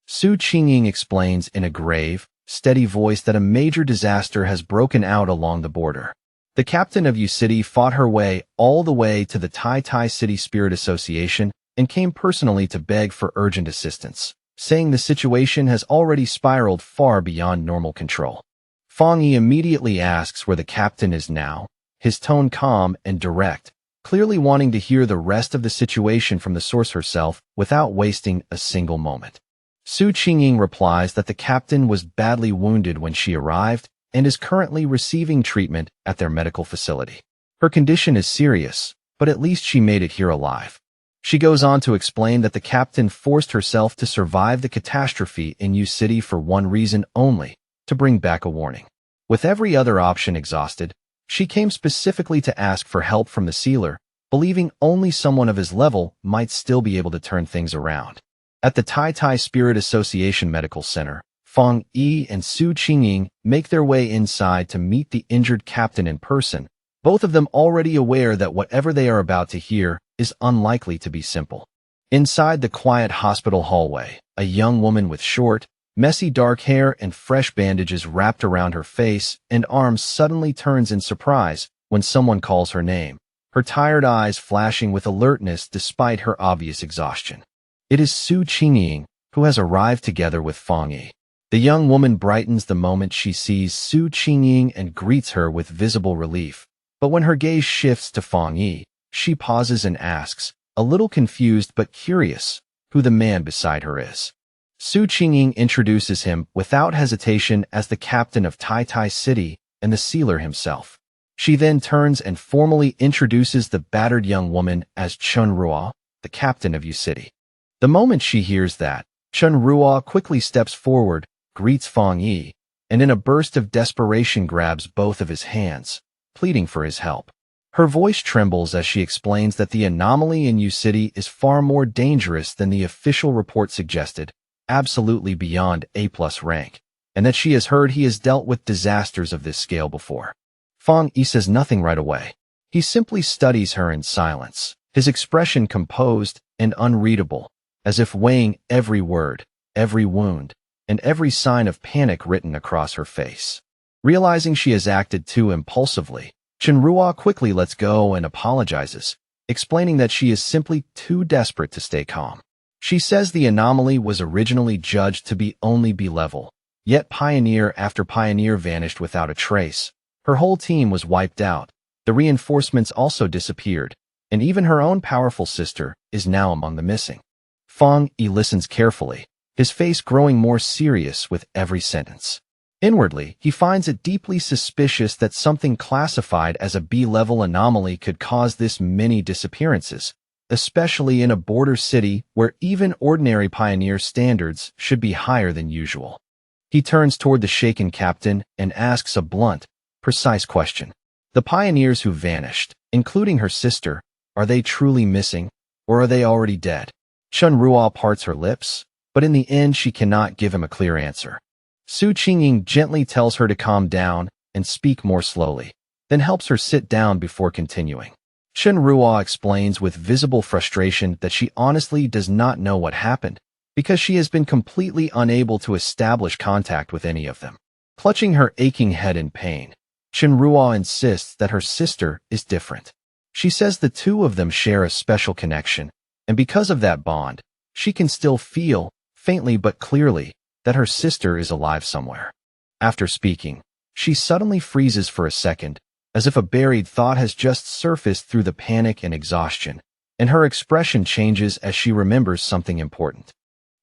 Su Qingying explains in a grave, steady voice that a major disaster has broken out along the border. The captain of U City fought her way all the way to the Tai Tai City Spirit Association and came personally to beg for urgent assistance, saying the situation has already spiraled far beyond normal control. Fang Yi immediately asks where the captain is now, his tone calm and direct, clearly wanting to hear the rest of the situation from the source herself without wasting a single moment. Su Qingying replies that the captain was badly wounded when she arrived and is currently receiving treatment at their medical facility. Her condition is serious, but at least she made it here alive. She goes on to explain that the captain forced herself to survive the catastrophe in U City for one reason only, to bring back a warning. With every other option exhausted, she came specifically to ask for help from the sealer, believing only someone of his level might still be able to turn things around. At the Tai Tai Spirit Association Medical Center, Fong Yi and Su Qingying make their way inside to meet the injured captain in person, both of them already aware that whatever they are about to hear is unlikely to be simple. Inside the quiet hospital hallway, a young woman with short, messy dark hair and fresh bandages wrapped around her face and arms suddenly turns in surprise when someone calls her name, her tired eyes flashing with alertness despite her obvious exhaustion. It is Su Qingying, who has arrived together with Fong Yi. The young woman brightens the moment she sees Su Qingying and greets her with visible relief. But when her gaze shifts to Fong Yi, she pauses and asks, a little confused but curious, who the man beside her is. Su Qingying introduces him without hesitation as the captain of Tai Tai City and the sealer himself. She then turns and formally introduces the battered young woman as Chun Ruo, the captain of U City. The moment she hears that, Chun Ruo quickly steps forward, greets Fong Yi, and in a burst of desperation grabs both of his hands, pleading for his help. Her voice trembles as she explains that the anomaly in U City is far more dangerous than the official report suggested, absolutely beyond A+ rank, and that she has heard he has dealt with disasters of this scale before. Fong Yi says nothing right away. He simply studies her in silence, his expression composed and unreadable, as if weighing every word, every wound, and every sign of panic written across her face. Realizing she has acted too impulsively, Chunrua quickly lets go and apologizes, explaining that she is simply too desperate to stay calm. She says the anomaly was originally judged to be only B-level, yet pioneer after pioneer vanished without a trace. Her whole team was wiped out, the reinforcements also disappeared, and even her own powerful sister is now among the missing. Fong Yi listens carefully, his face growing more serious with every sentence. Inwardly, he finds it deeply suspicious that something classified as a B-level anomaly could cause this many disappearances, especially in a border city where even ordinary pioneer standards should be higher than usual. He turns toward the shaken captain and asks a blunt, precise question. The pioneers who vanished, including her sister, are they truly missing, or are they already dead? Chun Ruo parts her lips, but in the end she cannot give him a clear answer. Su Qingying gently tells her to calm down and speak more slowly, then helps her sit down before continuing. Chun Ruo explains with visible frustration that she honestly does not know what happened, because she has been completely unable to establish contact with any of them. Clutching her aching head in pain, Chun Ruo insists that her sister is different. She says the two of them share a special connection, and because of that bond, she can still feel, faintly but clearly, that her sister is alive somewhere. After speaking, she suddenly freezes for a second, as if a buried thought has just surfaced through the panic and exhaustion, and her expression changes as she remembers something important.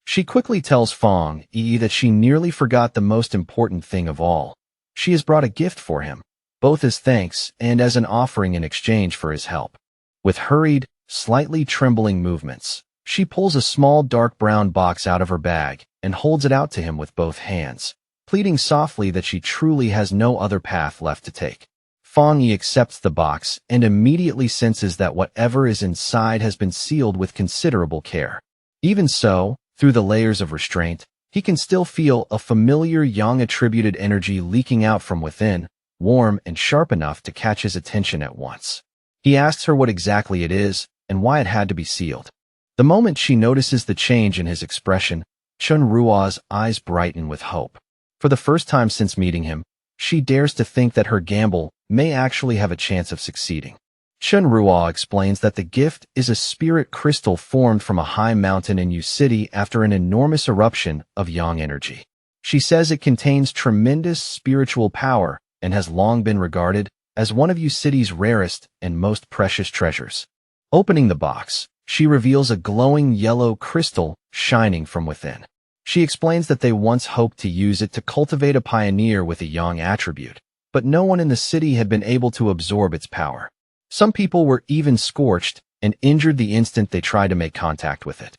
She quickly tells Fong Yi that she nearly forgot the most important thing of all. She has brought a gift for him, both as thanks and as an offering in exchange for his help. With hurried, slightly trembling movements, she pulls a small dark brown box out of her bag and holds it out to him with both hands, pleading softly that she truly has no other path left to take. Fong Yi accepts the box and immediately senses that whatever is inside has been sealed with considerable care. Even so, through the layers of restraint, he can still feel a familiar yang-attributed energy leaking out from within, warm and sharp enough to catch his attention at once. He asks her what exactly it is and why it had to be sealed. The moment she notices the change in his expression, Chun Ruo's eyes brighten with hope. For the first time since meeting him, she dares to think that her gamble may actually have a chance of succeeding. Chun Ruo explains that the gift is a spirit crystal formed from a high mountain in U City after an enormous eruption of yang energy. She says it contains tremendous spiritual power and has long been regarded as one of U City's rarest and most precious treasures. Opening the box, she reveals a glowing yellow crystal shining from within. She explains that they once hoped to use it to cultivate a pioneer with a yang attribute, but no one in the city had been able to absorb its power. Some people were even scorched, and injured the instant they tried to make contact with it.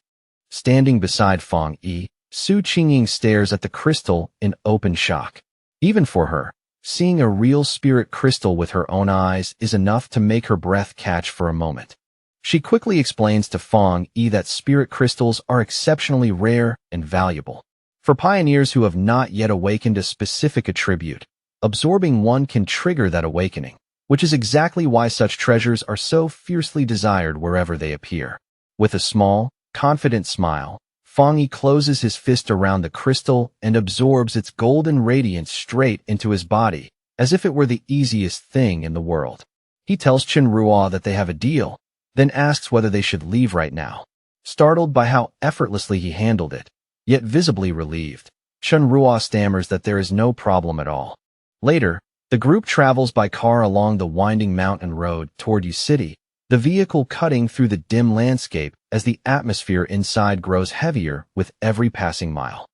Standing beside Fang Yi, Su Qingying stares at the crystal in open shock. Even for her, seeing a real spirit crystal with her own eyes is enough to make her breath catch for a moment. She quickly explains to Fang Yi that spirit crystals are exceptionally rare and valuable. For pioneers who have not yet awakened a specific attribute, absorbing one can trigger that awakening, which is exactly why such treasures are so fiercely desired wherever they appear. With a small, confident smile, Fang Yi closes his fist around the crystal and absorbs its golden radiance straight into his body, as if it were the easiest thing in the world. He tells Qinruo that they have a deal, then asks whether they should leave right now. Startled by how effortlessly he handled it, yet visibly relieved, Qinruo stammers that there is no problem at all. Later, the group travels by car along the winding mountain road toward Yu City, the vehicle cutting through the dim landscape as the atmosphere inside grows heavier with every passing mile.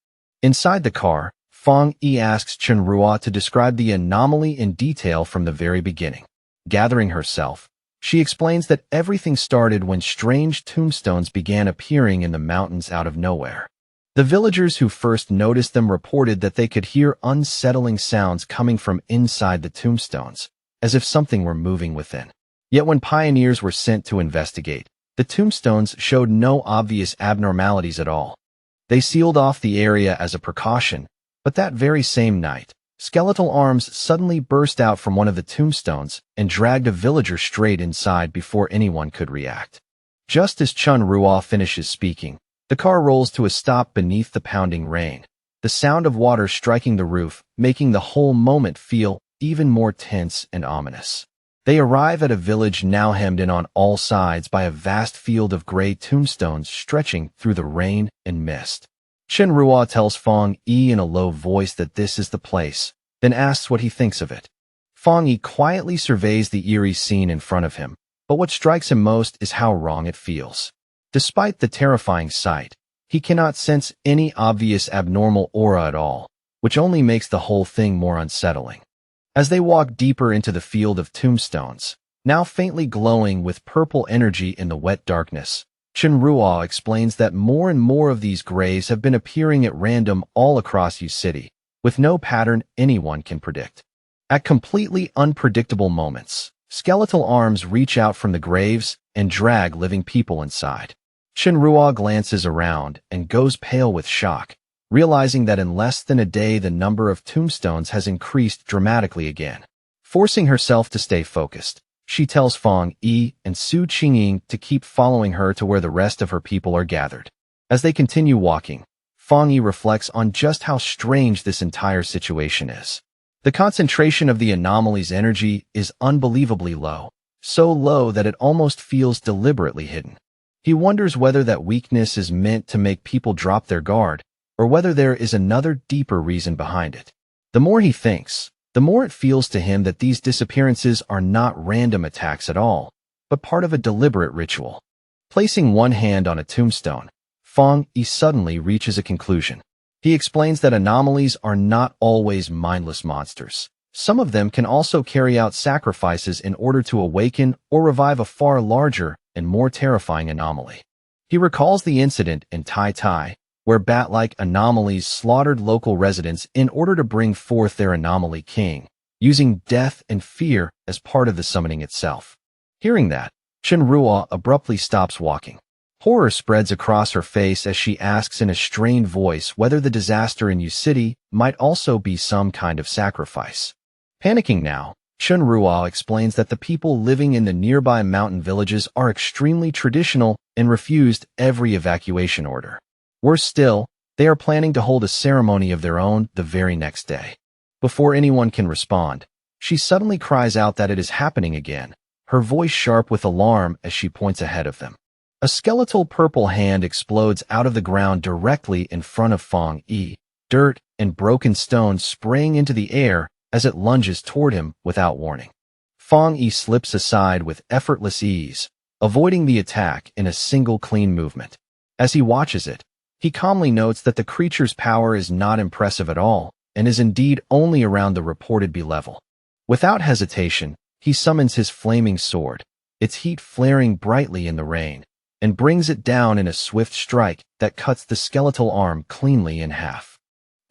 Inside the car, Fang Yi asks Qinruo to describe the anomaly in detail from the very beginning. Gathering herself, she explains that everything started when strange tombstones began appearing in the mountains out of nowhere. The villagers who first noticed them reported that they could hear unsettling sounds coming from inside the tombstones, as if something were moving within. Yet when pioneers were sent to investigate, the tombstones showed no obvious abnormalities at all. They sealed off the area as a precaution, but that very same night, skeletal arms suddenly burst out from one of the tombstones and dragged a villager straight inside before anyone could react. Just as Qinruo finishes speaking, the car rolls to a stop beneath the pounding rain, the sound of water striking the roof making the whole moment feel even more tense and ominous. They arrive at a village now hemmed in on all sides by a vast field of gray tombstones stretching through the rain and mist. Qinruo tells Fang Yi in a low voice that this is the place, then asks what he thinks of it. Fang Yi quietly surveys the eerie scene in front of him, but what strikes him most is how wrong it feels. Despite the terrifying sight, he cannot sense any obvious abnormal aura at all, which only makes the whole thing more unsettling. As they walk deeper into the field of tombstones, now faintly glowing with purple energy in the wet darkness, Qinruo explains that more and more of these graves have been appearing at random all across Yu City, with no pattern anyone can predict. At completely unpredictable moments, skeletal arms reach out from the graves and drag living people inside. Qinruo glances around and goes pale with shock, realizing that in less than a day the number of tombstones has increased dramatically again. Forcing herself to stay focused, she tells Fang Yi and Su Qingying to keep following her to where the rest of her people are gathered. As they continue walking, Fang Yi reflects on just how strange this entire situation is. The concentration of the anomaly's energy is unbelievably low, so low that it almost feels deliberately hidden. He wonders whether that weakness is meant to make people drop their guard, or whether there is another deeper reason behind it. The more he thinks, the more it feels to him that these disappearances are not random attacks at all, but part of a deliberate ritual. Placing one hand on a tombstone, Fang Yi suddenly reaches a conclusion. He explains that anomalies are not always mindless monsters. Some of them can also carry out sacrifices in order to awaken or revive a far larger and more terrifying anomaly. He recalls the incident in Tai Tai, where bat-like anomalies slaughtered local residents in order to bring forth their anomaly king, using death and fear as part of the summoning itself. Hearing that, Qinruo abruptly stops walking. Horror spreads across her face as she asks in a strained voice whether the disaster in Yu City might also be some kind of sacrifice. Panicking now, Qinruo explains that the people living in the nearby mountain villages are extremely traditional and refused every evacuation order. Worse still, they are planning to hold a ceremony of their own the very next day. Before anyone can respond, she suddenly cries out that it is happening again, her voice sharp with alarm as she points ahead of them. A skeletal purple hand explodes out of the ground directly in front of Fang Yi, dirt and broken stones spraying into the air as it lunges toward him without warning. Fang Yi slips aside with effortless ease, avoiding the attack in a single clean movement. As he watches it, he calmly notes that the creature's power is not impressive at all, and is indeed only around the reported B level. Without hesitation, he summons his flaming sword, its heat flaring brightly in the rain, and brings it down in a swift strike that cuts the skeletal arm cleanly in half.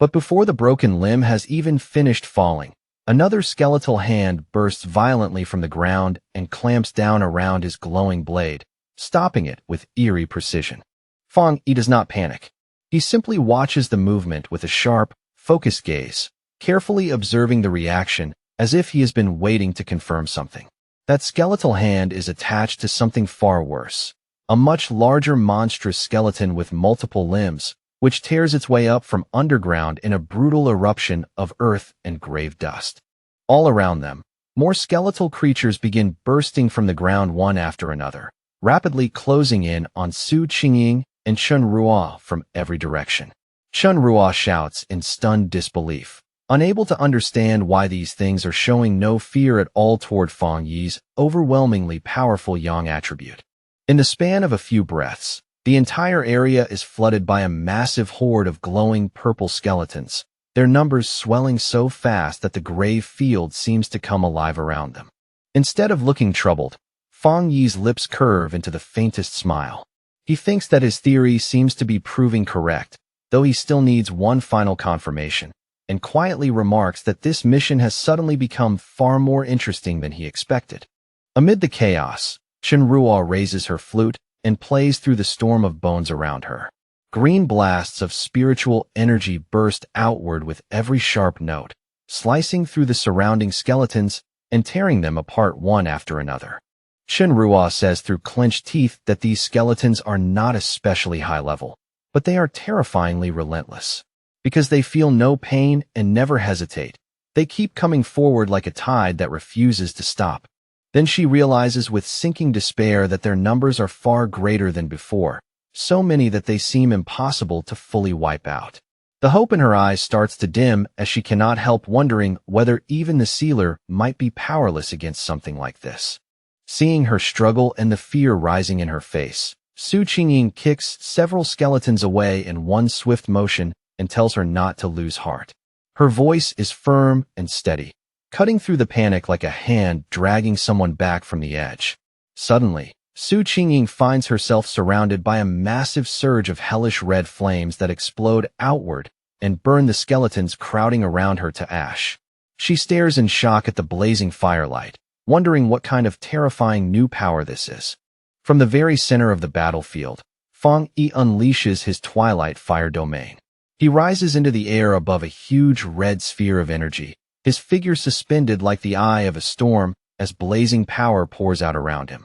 But before the broken limb has even finished falling, another skeletal hand bursts violently from the ground and clamps down around his glowing blade, stopping it with eerie precision. Fang Yi does not panic. He simply watches the movement with a sharp, focused gaze, carefully observing the reaction as if he has been waiting to confirm something. That skeletal hand is attached to something far worse, a much larger monstrous skeleton with multiple limbs, which tears its way up from underground in a brutal eruption of earth and grave dust. All around them, more skeletal creatures begin bursting from the ground one after another, rapidly closing in on Su Qingying and Chen Ruo from every direction. Chen Ruo shouts in stunned disbelief, unable to understand why these things are showing no fear at all toward Fang Yi's overwhelmingly powerful yang attribute. In the span of a few breaths, the entire area is flooded by a massive horde of glowing purple skeletons, their numbers swelling so fast that the grave field seems to come alive around them. Instead of looking troubled, Fang Yi's lips curve into the faintest smile. He thinks that his theory seems to be proving correct, though he still needs one final confirmation, and quietly remarks that this mission has suddenly become far more interesting than he expected. Amid the chaos, Chen Ruo raises her flute and plays through the storm of bones around her. Green blasts of spiritual energy burst outward with every sharp note, slicing through the surrounding skeletons and tearing them apart one after another. Chen Ruo says through clenched teeth that these skeletons are not especially high level, but they are terrifyingly relentless. Because they feel no pain and never hesitate, they keep coming forward like a tide that refuses to stop. Then she realizes with sinking despair that their numbers are far greater than before, so many that they seem impossible to fully wipe out. The hope in her eyes starts to dim as she cannot help wondering whether even the sealer might be powerless against something like this. Seeing her struggle and the fear rising in her face, Su Qingying kicks several skeletons away in one swift motion and tells her not to lose heart. Her voice is firm and steady, cutting through the panic like a hand dragging someone back from the edge. Suddenly, Su Qingying finds herself surrounded by a massive surge of hellish red flames that explode outward and burn the skeletons crowding around her to ash. She stares in shock at the blazing firelight, wondering what kind of terrifying new power this is. From the very center of the battlefield, Fang Yi unleashes his twilight fire domain. He rises into the air above a huge red sphere of energy, his figure suspended like the eye of a storm as blazing power pours out around him.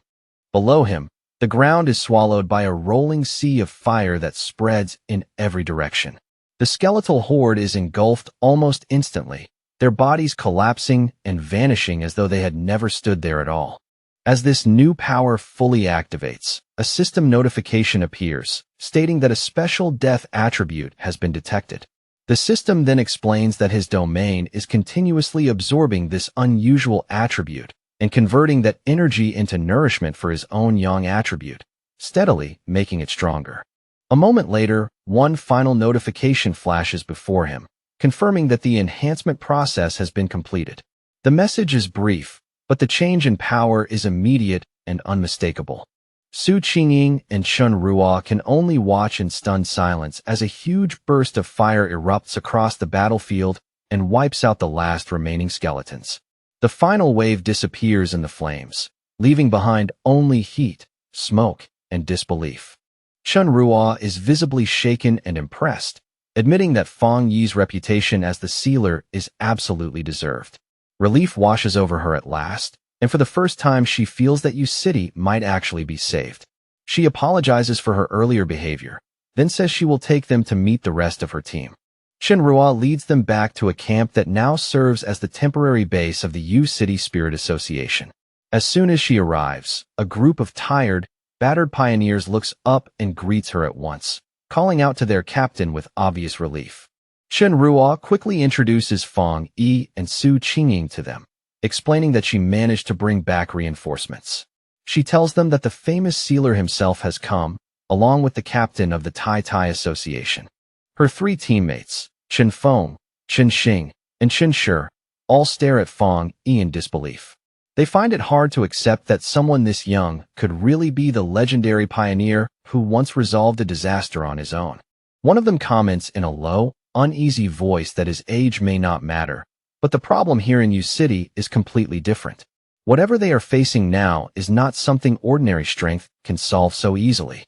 Below him, the ground is swallowed by a rolling sea of fire that spreads in every direction. The skeletal horde is engulfed almost instantly, their bodies collapsing and vanishing as though they had never stood there at all. As this new power fully activates, a system notification appears, stating that a special death attribute has been detected. The system then explains that his domain is continuously absorbing this unusual attribute and converting that energy into nourishment for his own yang attribute, steadily making it stronger. A moment later, one final notification flashes before him, confirming that the enhancement process has been completed. The message is brief, but the change in power is immediate and unmistakable. Su Qingying and Chen Ruo can only watch in stunned silence as a huge burst of fire erupts across the battlefield and wipes out the last remaining skeletons. The final wave disappears in the flames, leaving behind only heat, smoke, and disbelief. Chen Ruo is visibly shaken and impressed, admitting that Fang Yi's reputation as the sealer is absolutely deserved. Relief washes over her at last, and for the first time she feels that Yu City might actually be saved. She apologizes for her earlier behavior, then says she will take them to meet the rest of her team. Chen Ruo leads them back to a camp that now serves as the temporary base of the Yu City Spirit Association. As soon as she arrives, a group of tired, battered pioneers looks up and greets her at once, calling out to their captain with obvious relief. Chen Ruo quickly introduces Fang Yi and Su Qingying to them, explaining that she managed to bring back reinforcements. She tells them that the famous sealer himself has come, along with the captain of the Tai Tai Association. Her three teammates, Chen Feng, Chen Xing, and Chen Shi, all stare at Fang Yi in disbelief. They find it hard to accept that someone this young could really be the legendary pioneer who once resolved a disaster on his own. One of them comments in a low, uneasy voice that his age may not matter, but the problem here in U City is completely different. Whatever they are facing now is not something ordinary strength can solve so easily.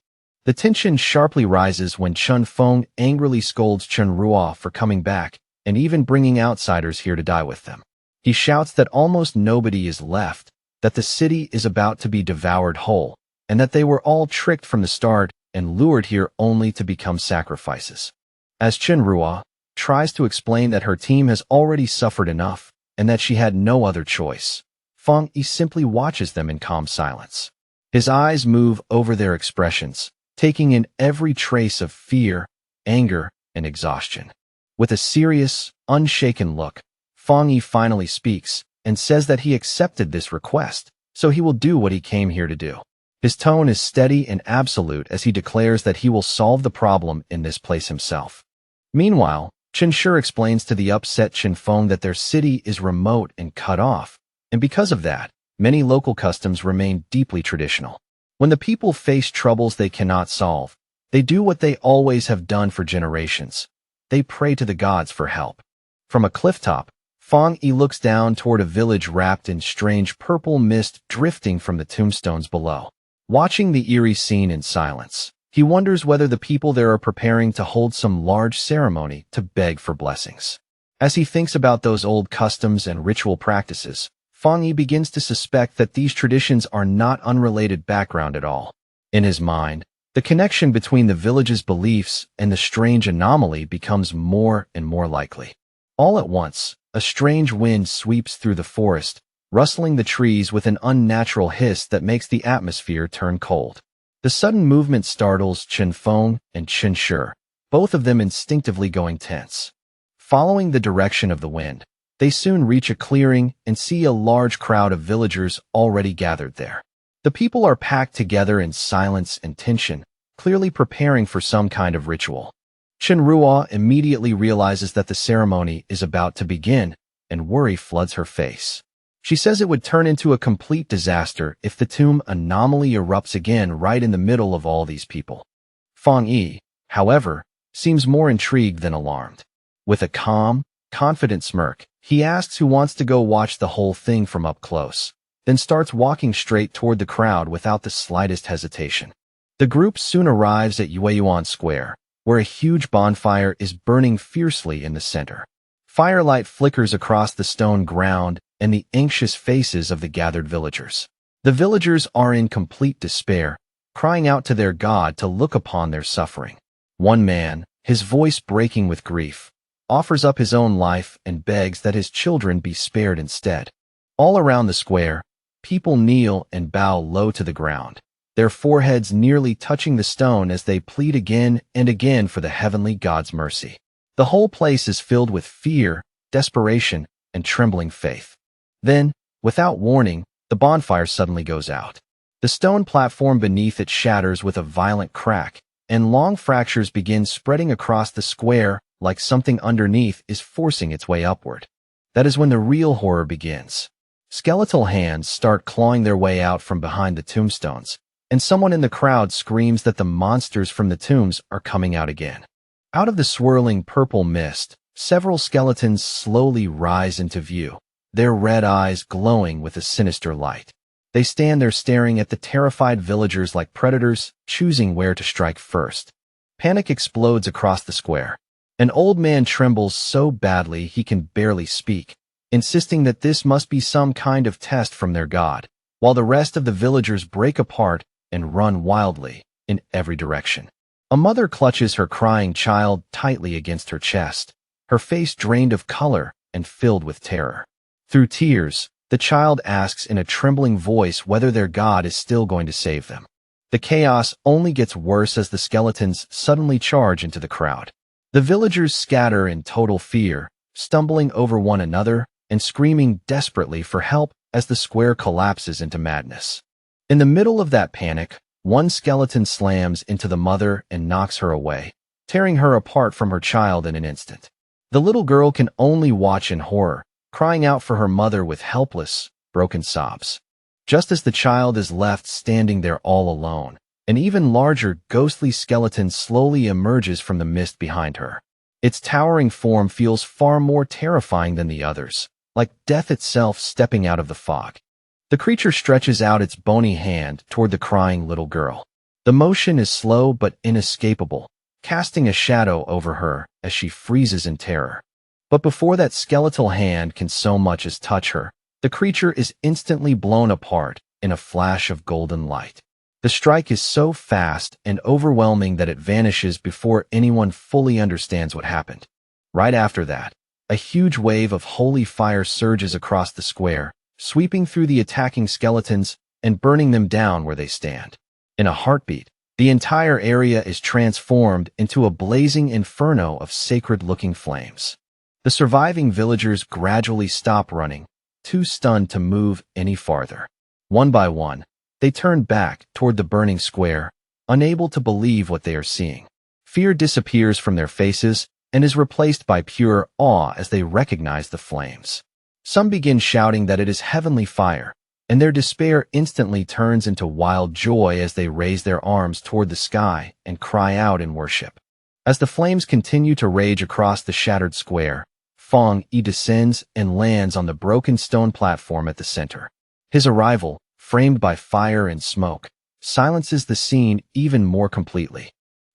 The tension sharply rises when Chun Feng angrily scolds Chun Ruo for coming back and even bringing outsiders here to die with them. He shouts that almost nobody is left, that the city is about to be devoured whole, and that they were all tricked from the start and lured here only to become sacrifices. As Chun Ruo tries to explain that her team has already suffered enough and that she had no other choice, Feng Yi simply watches them in calm silence. His eyes move over their expressions, taking in every trace of fear, anger, and exhaustion. With a serious, unshaken look, Feng Yi finally speaks and says that he accepted this request, so he will do what he came here to do. His tone is steady and absolute as he declares that he will solve the problem in this place himself. Meanwhile, Chen Shi explains to the upset Chen Feng that their city is remote and cut off, and because of that, many local customs remain deeply traditional. When the people face troubles they cannot solve, they do what they always have done for generations. They pray to the gods for help. From a clifftop, Feng Yi looks down toward a village wrapped in strange purple mist drifting from the tombstones below. Watching the eerie scene in silence, he wonders whether the people there are preparing to hold some large ceremony to beg for blessings. As he thinks about those old customs and ritual practices, Feng Yi begins to suspect that these traditions are not unrelated background at all. In his mind, the connection between the village's beliefs and the strange anomaly becomes more and more likely. All at once, a strange wind sweeps through the forest, rustling the trees with an unnatural hiss that makes the atmosphere turn cold. The sudden movement startles Chen Feng and Chen Shi, both of them instinctively going tense. Following the direction of the wind, they soon reach a clearing and see a large crowd of villagers already gathered there. The people are packed together in silence and tension, clearly preparing for some kind of ritual. Chen Ruo immediately realizes that the ceremony is about to begin, and worry floods her face. She says it would turn into a complete disaster if the tomb anomaly erupts again right in the middle of all these people. Feng Yi, however, seems more intrigued than alarmed. With a calm, confident smirk, he asks who wants to go watch the whole thing from up close, then starts walking straight toward the crowd without the slightest hesitation. The group soon arrives at Yueyuan Square, where a huge bonfire is burning fiercely in the center. Firelight flickers across the stone ground and the anxious faces of the gathered villagers. The villagers are in complete despair, crying out to their god to look upon their suffering. One man, his voice breaking with grief, offers up his own life and begs that his children be spared instead. All around the square, people kneel and bow low to the ground, their foreheads nearly touching the stone as they plead again and again for the heavenly God's mercy. The whole place is filled with fear, desperation, and trembling faith. Then, without warning, the bonfire suddenly goes out. The stone platform beneath it shatters with a violent crack, and long fractures begin spreading across the square like something underneath is forcing its way upward. That is when the real horror begins. Skeletal hands start clawing their way out from behind the tombstones, and someone in the crowd screams that the monsters from the tombs are coming out again. Out of the swirling purple mist, several skeletons slowly rise into view, their red eyes glowing with a sinister light. They stand there staring at the terrified villagers like predators, choosing where to strike first. Panic explodes across the square. An old man trembles so badly he can barely speak, insisting that this must be some kind of test from their god, while the rest of the villagers break apart and run wildly in every direction. A mother clutches her crying child tightly against her chest, her face drained of color and filled with terror. Through tears, the child asks in a trembling voice whether their god is still going to save them. The chaos only gets worse as the skeletons suddenly charge into the crowd. The villagers scatter in total fear, stumbling over one another and screaming desperately for help as the square collapses into madness. In the middle of that panic, one skeleton slams into the mother and knocks her away, tearing her apart from her child in an instant. The little girl can only watch in horror, crying out for her mother with helpless, broken sobs. Just as the child is left standing there all alone, an even larger, ghostly skeleton slowly emerges from the mist behind her. Its towering form feels far more terrifying than the others, like death itself stepping out of the fog. The creature stretches out its bony hand toward the crying little girl. The motion is slow but inescapable, casting a shadow over her as she freezes in terror. But before that skeletal hand can so much as touch her, the creature is instantly blown apart in a flash of golden light. The strike is so fast and overwhelming that it vanishes before anyone fully understands what happened. Right after that, a huge wave of holy fire surges across the square, sweeping through the attacking skeletons and burning them down where they stand. In a heartbeat, the entire area is transformed into a blazing inferno of sacred-looking flames. The surviving villagers gradually stop running, too stunned to move any farther. One by one, they turn back toward the burning square, unable to believe what they are seeing. Fear disappears from their faces and is replaced by pure awe as they recognize the flames. Some begin shouting that it is heavenly fire, and their despair instantly turns into wild joy as they raise their arms toward the sky and cry out in worship. As the flames continue to rage across the shattered square, Fong Yi descends and lands on the broken stone platform at the center. His arrival, framed by fire and smoke, silences the scene even more completely.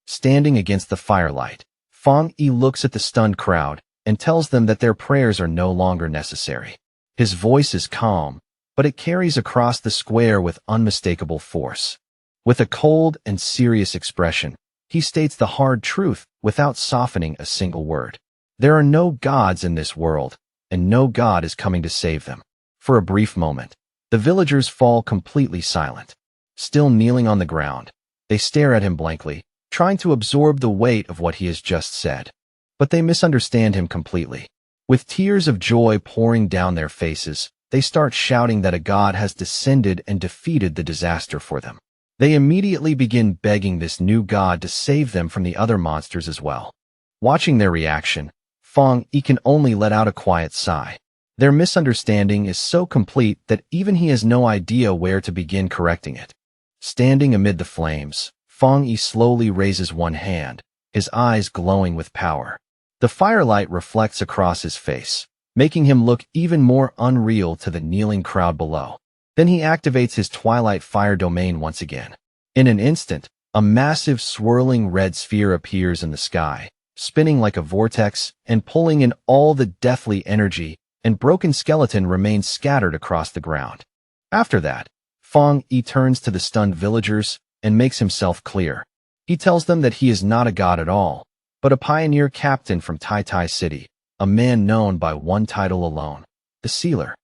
Standing against the firelight, Fong Yi looks at the stunned crowd and tells them that their prayers are no longer necessary. His voice is calm, but it carries across the square with unmistakable force. With a cold and serious expression, he states the hard truth without softening a single word. There are no gods in this world, and no god is coming to save them. For a brief moment, the villagers fall completely silent. Still kneeling on the ground, they stare at him blankly, trying to absorb the weight of what he has just said. But they misunderstand him completely. With tears of joy pouring down their faces, they start shouting that a god has descended and defeated the disaster for them. They immediately begin begging this new god to save them from the other monsters as well. Watching their reaction, Fong Yi can only let out a quiet sigh. Their misunderstanding is so complete that even he has no idea where to begin correcting it. Standing amid the flames, Fong Yi slowly raises one hand, his eyes glowing with power. The firelight reflects across his face, making him look even more unreal to the kneeling crowd below. Then he activates his Twilight Fire domain once again. In an instant, a massive swirling red sphere appears in the sky, spinning like a vortex and pulling in all the deathly energy, and broken skeleton remains scattered across the ground. After that, Fong Yi turns to the stunned villagers and makes himself clear. He tells them that he is not a god at all, but a pioneer captain from Tai City, a man known by one title alone, the Sealer.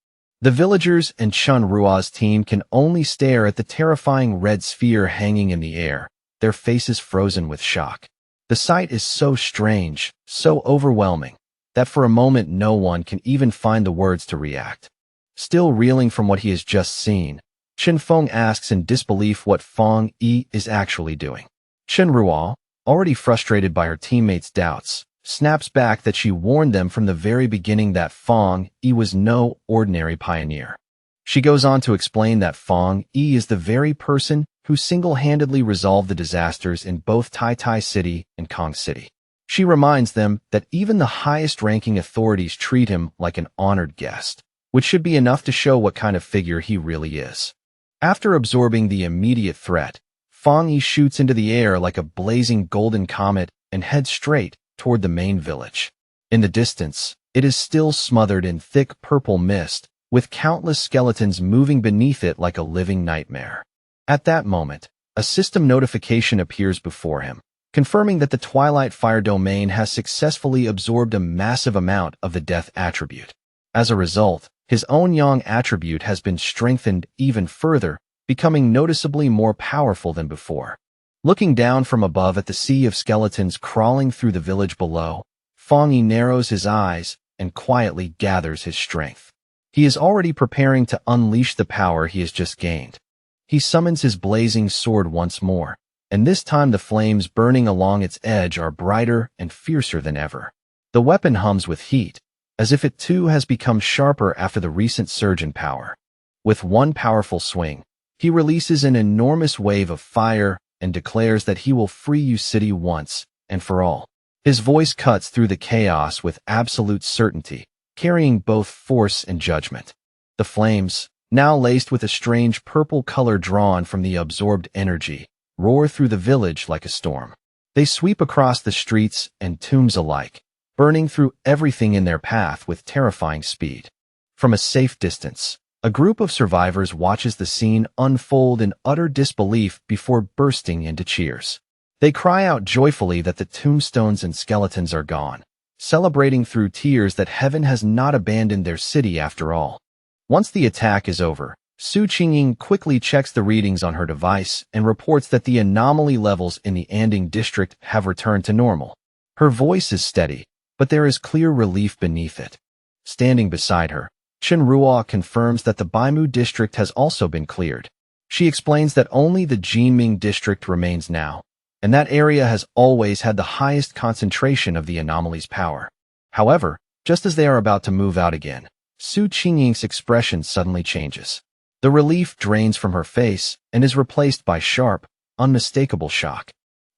The villagers and Chun Rua's team can only stare at the terrifying red sphere hanging in the air, their faces frozen with shock. The sight is so strange, so overwhelming, that for a moment no one can even find the words to react. Still reeling from what he has just seen, Chen Feng asks in disbelief what Fong Yi is actually doing. Chen Rua, already frustrated by her teammates' doubts, snaps back that she warned them from the very beginning that Fong Yi was no ordinary pioneer. She goes on to explain that Fong Yi is the very person who single-handedly resolved the disasters in both Tai City and Kong City. She reminds them that even the highest-ranking authorities treat him like an honored guest, which should be enough to show what kind of figure he really is. After absorbing the immediate threat, Fong Yi shoots into the air like a blazing golden comet and heads straight toward the main village. In the distance, it is still smothered in thick purple mist, with countless skeletons moving beneath it like a living nightmare. At that moment, a system notification appears before him, confirming that the Twilight Fire domain has successfully absorbed a massive amount of the death attribute. As a result, his own Yang attribute has been strengthened even further, becoming noticeably more powerful than before. Looking down from above at the sea of skeletons crawling through the village below, Fong Yi narrows his eyes and quietly gathers his strength. He is already preparing to unleash the power he has just gained. He summons his blazing sword once more, and this time the flames burning along its edge are brighter and fiercer than ever. The weapon hums with heat, as if it too has become sharper after the recent surge in power. With one powerful swing, he releases an enormous wave of fire and declares that he will free you city once and for all. His voice cuts through the chaos with absolute certainty, carrying both force and judgment. The flames, now laced with a strange purple color drawn from the absorbed energy, roar through the village like a storm. They sweep across the streets and tombs alike, burning through everything in their path with terrifying speed. From a safe distance, a group of survivors watches the scene unfold in utter disbelief before bursting into cheers. They cry out joyfully that the tombstones and skeletons are gone, celebrating through tears that heaven has not abandoned their city after all. Once the attack is over, Su Qingying quickly checks the readings on her device and reports that the anomaly levels in the Anding district have returned to normal. Her voice is steady, but there is clear relief beneath it. Standing beside her, Chen Ruo confirms that the Baimu district has also been cleared. She explains that only the Jinming district remains now, and that area has always had the highest concentration of the anomaly's power. However, just as they are about to move out again, Su Qingying's expression suddenly changes. The relief drains from her face and is replaced by sharp, unmistakable shock.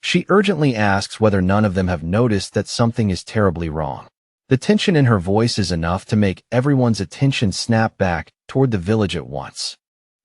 She urgently asks whether none of them have noticed that something is terribly wrong. The tension in her voice is enough to make everyone's attention snap back toward the village at once.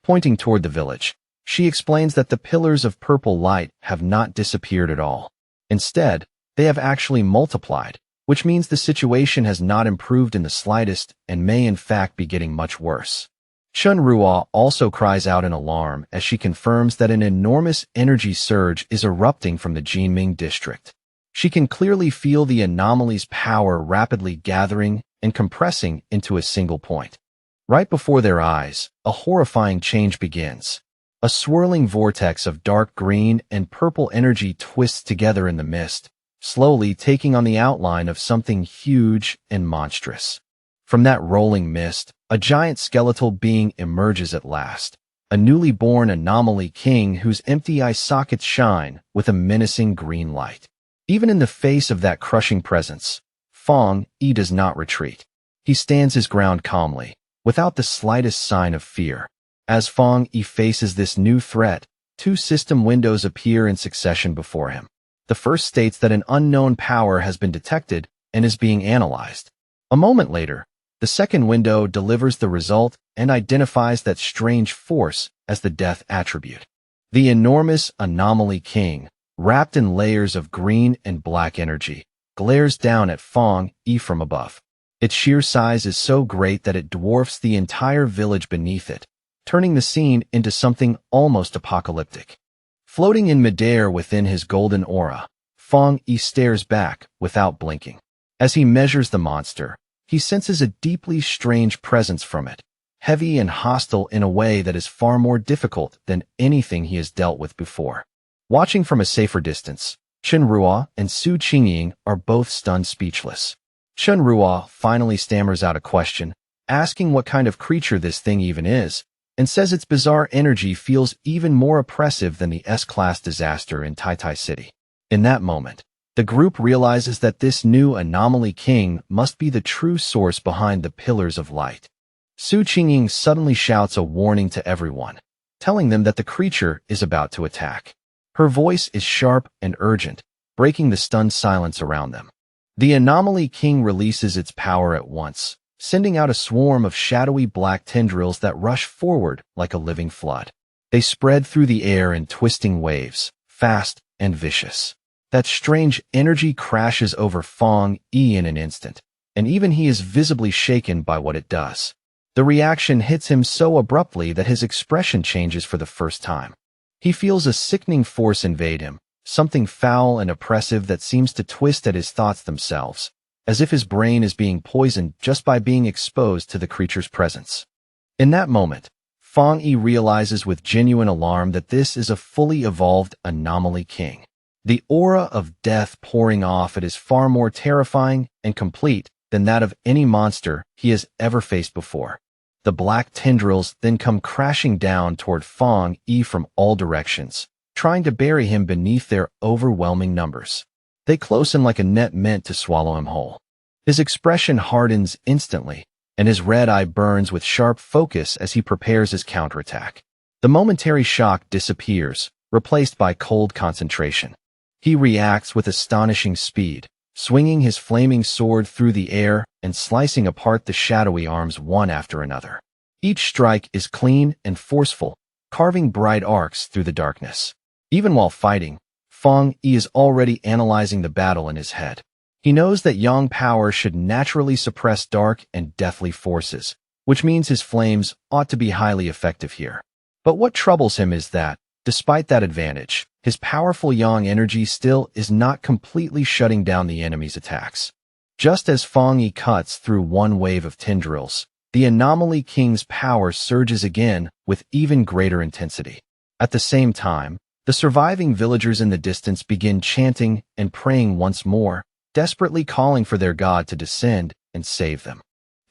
Pointing toward the village, she explains that the pillars of purple light have not disappeared at all. Instead, they have actually multiplied, which means the situation has not improved in the slightest and may in fact be getting much worse. Chen Ruo also cries out in alarm as she confirms that an enormous energy surge is erupting from the Jinming district. She can clearly feel the anomaly's power rapidly gathering and compressing into a single point. Right before their eyes, a horrifying change begins. A swirling vortex of dark green and purple energy twists together in the mist, slowly taking on the outline of something huge and monstrous. From that rolling mist, a giant skeletal being emerges at last, a newly born anomaly king whose empty eye sockets shine with a menacing green light. Even in the face of that crushing presence, Fong Yi does not retreat. He stands his ground calmly, without the slightest sign of fear. As Fong Yi faces this new threat, two system windows appear in succession before him. The first states that an unknown power has been detected and is being analyzed. A moment later, the second window delivers the result and identifies that strange force as the death attribute. The enormous anomaly king, wrapped in layers of green and black energy, glares down at Fong Yi from above. Its sheer size is so great that it dwarfs the entire village beneath it, turning the scene into something almost apocalyptic. Floating in midair within his golden aura, Fong Yi stares back without blinking. As he measures the monster, he senses a deeply strange presence from it, heavy and hostile in a way that is far more difficult than anything he has dealt with before. Watching from a safer distance, Chen Ruo and Su Qingying are both stunned speechless. Chen Ruo finally stammers out a question, asking what kind of creature this thing even is, and says its bizarre energy feels even more oppressive than the S-class disaster in Tai City. In that moment, the group realizes that this new anomaly king must be the true source behind the pillars of light. Su Qingying suddenly shouts a warning to everyone, telling them that the creature is about to attack. Her voice is sharp and urgent, breaking the stunned silence around them. The anomaly king releases its power at once, sending out a swarm of shadowy black tendrils that rush forward like a living flood. They spread through the air in twisting waves, fast and vicious. That strange energy crashes over Fong Yi in an instant, and even he is visibly shaken by what it does. The reaction hits him so abruptly that his expression changes for the first time. He feels a sickening force invade him, something foul and oppressive that seems to twist at his thoughts themselves, as if his brain is being poisoned just by being exposed to the creature's presence. In that moment, Fong Yi realizes with genuine alarm that this is a fully evolved anomaly king. The aura of death pouring off it is far more terrifying and complete than that of any monster he has ever faced before. The black tendrils then come crashing down toward Fong Yi from all directions, trying to bury him beneath their overwhelming numbers. They close in like a net meant to swallow him whole. His expression hardens instantly, and his red eye burns with sharp focus as he prepares his counterattack. The momentary shock disappears, replaced by cold concentration. He reacts with astonishing speed, swinging his flaming sword through the air and slicing apart the shadowy arms one after another. Each strike is clean and forceful, carving bright arcs through the darkness. Even while fighting, Fang Yi is already analyzing the battle in his head. He knows that yang power should naturally suppress dark and deathly forces, which means his flames ought to be highly effective here. But what troubles him is that, despite that advantage, his powerful yang energy still is not completely shutting down the enemy's attacks. Just as Fang Yi cuts through one wave of tendrils, the Anomaly King's power surges again with even greater intensity. At the same time, the surviving villagers in the distance begin chanting and praying once more, desperately calling for their god to descend and save them.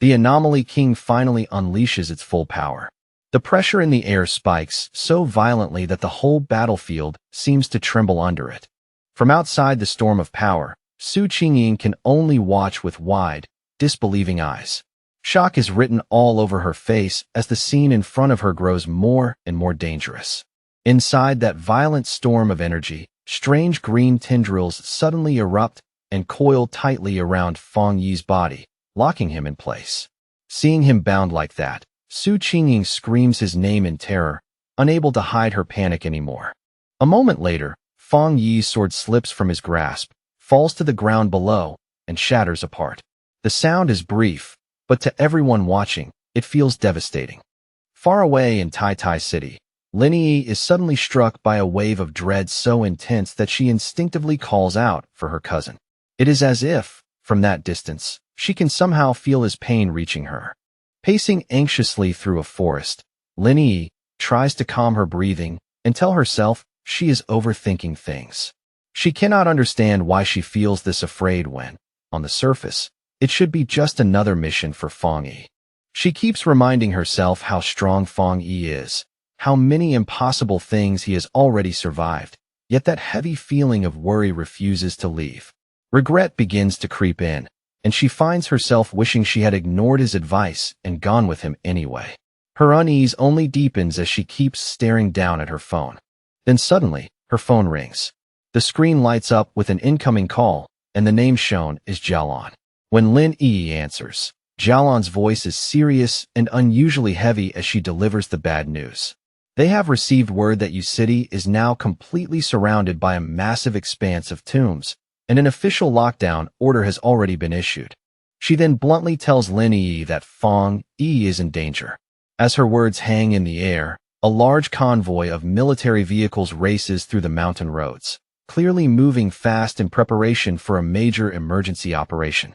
The Anomaly King finally unleashes its full power. The pressure in the air spikes so violently that the whole battlefield seems to tremble under it. From outside the storm of power, Su Qingying can only watch with wide, disbelieving eyes. Shock is written all over her face as the scene in front of her grows more and more dangerous. Inside that violent storm of energy, strange green tendrils suddenly erupt and coil tightly around Fang Yi's body, locking him in place. Seeing him bound like that, Su Qingying screams his name in terror, unable to hide her panic anymore. A moment later, Fang Yi's sword slips from his grasp, falls to the ground below, and shatters apart. The sound is brief, but to everyone watching, it feels devastating. Far away in Tai Tai City, Lin Yi is suddenly struck by a wave of dread so intense that she instinctively calls out for her cousin. It is as if, from that distance, she can somehow feel his pain reaching her. Pacing anxiously through a forest, Lin Yi tries to calm her breathing and tell herself she is overthinking things. She cannot understand why she feels this afraid when, on the surface, it should be just another mission for Fang Yi. She keeps reminding herself how strong Fang Yi is, how many impossible things he has already survived, yet that heavy feeling of worry refuses to leave. Regret begins to creep in, and she finds herself wishing she had ignored his advice and gone with him anyway. Her unease only deepens as she keeps staring down at her phone. Then suddenly, her phone rings. The screen lights up with an incoming call, and the name shown is Jialan. When Lin Yi answers, Jialan's voice is serious and unusually heavy as she delivers the bad news. They have received word that Yu City is now completely surrounded by a massive expanse of tombs, and an official lockdown order has already been issued. She then bluntly tells Lin Yi that Fang Yi is in danger. As her words hang in the air, a large convoy of military vehicles races through the mountain roads, clearly moving fast in preparation for a major emergency operation.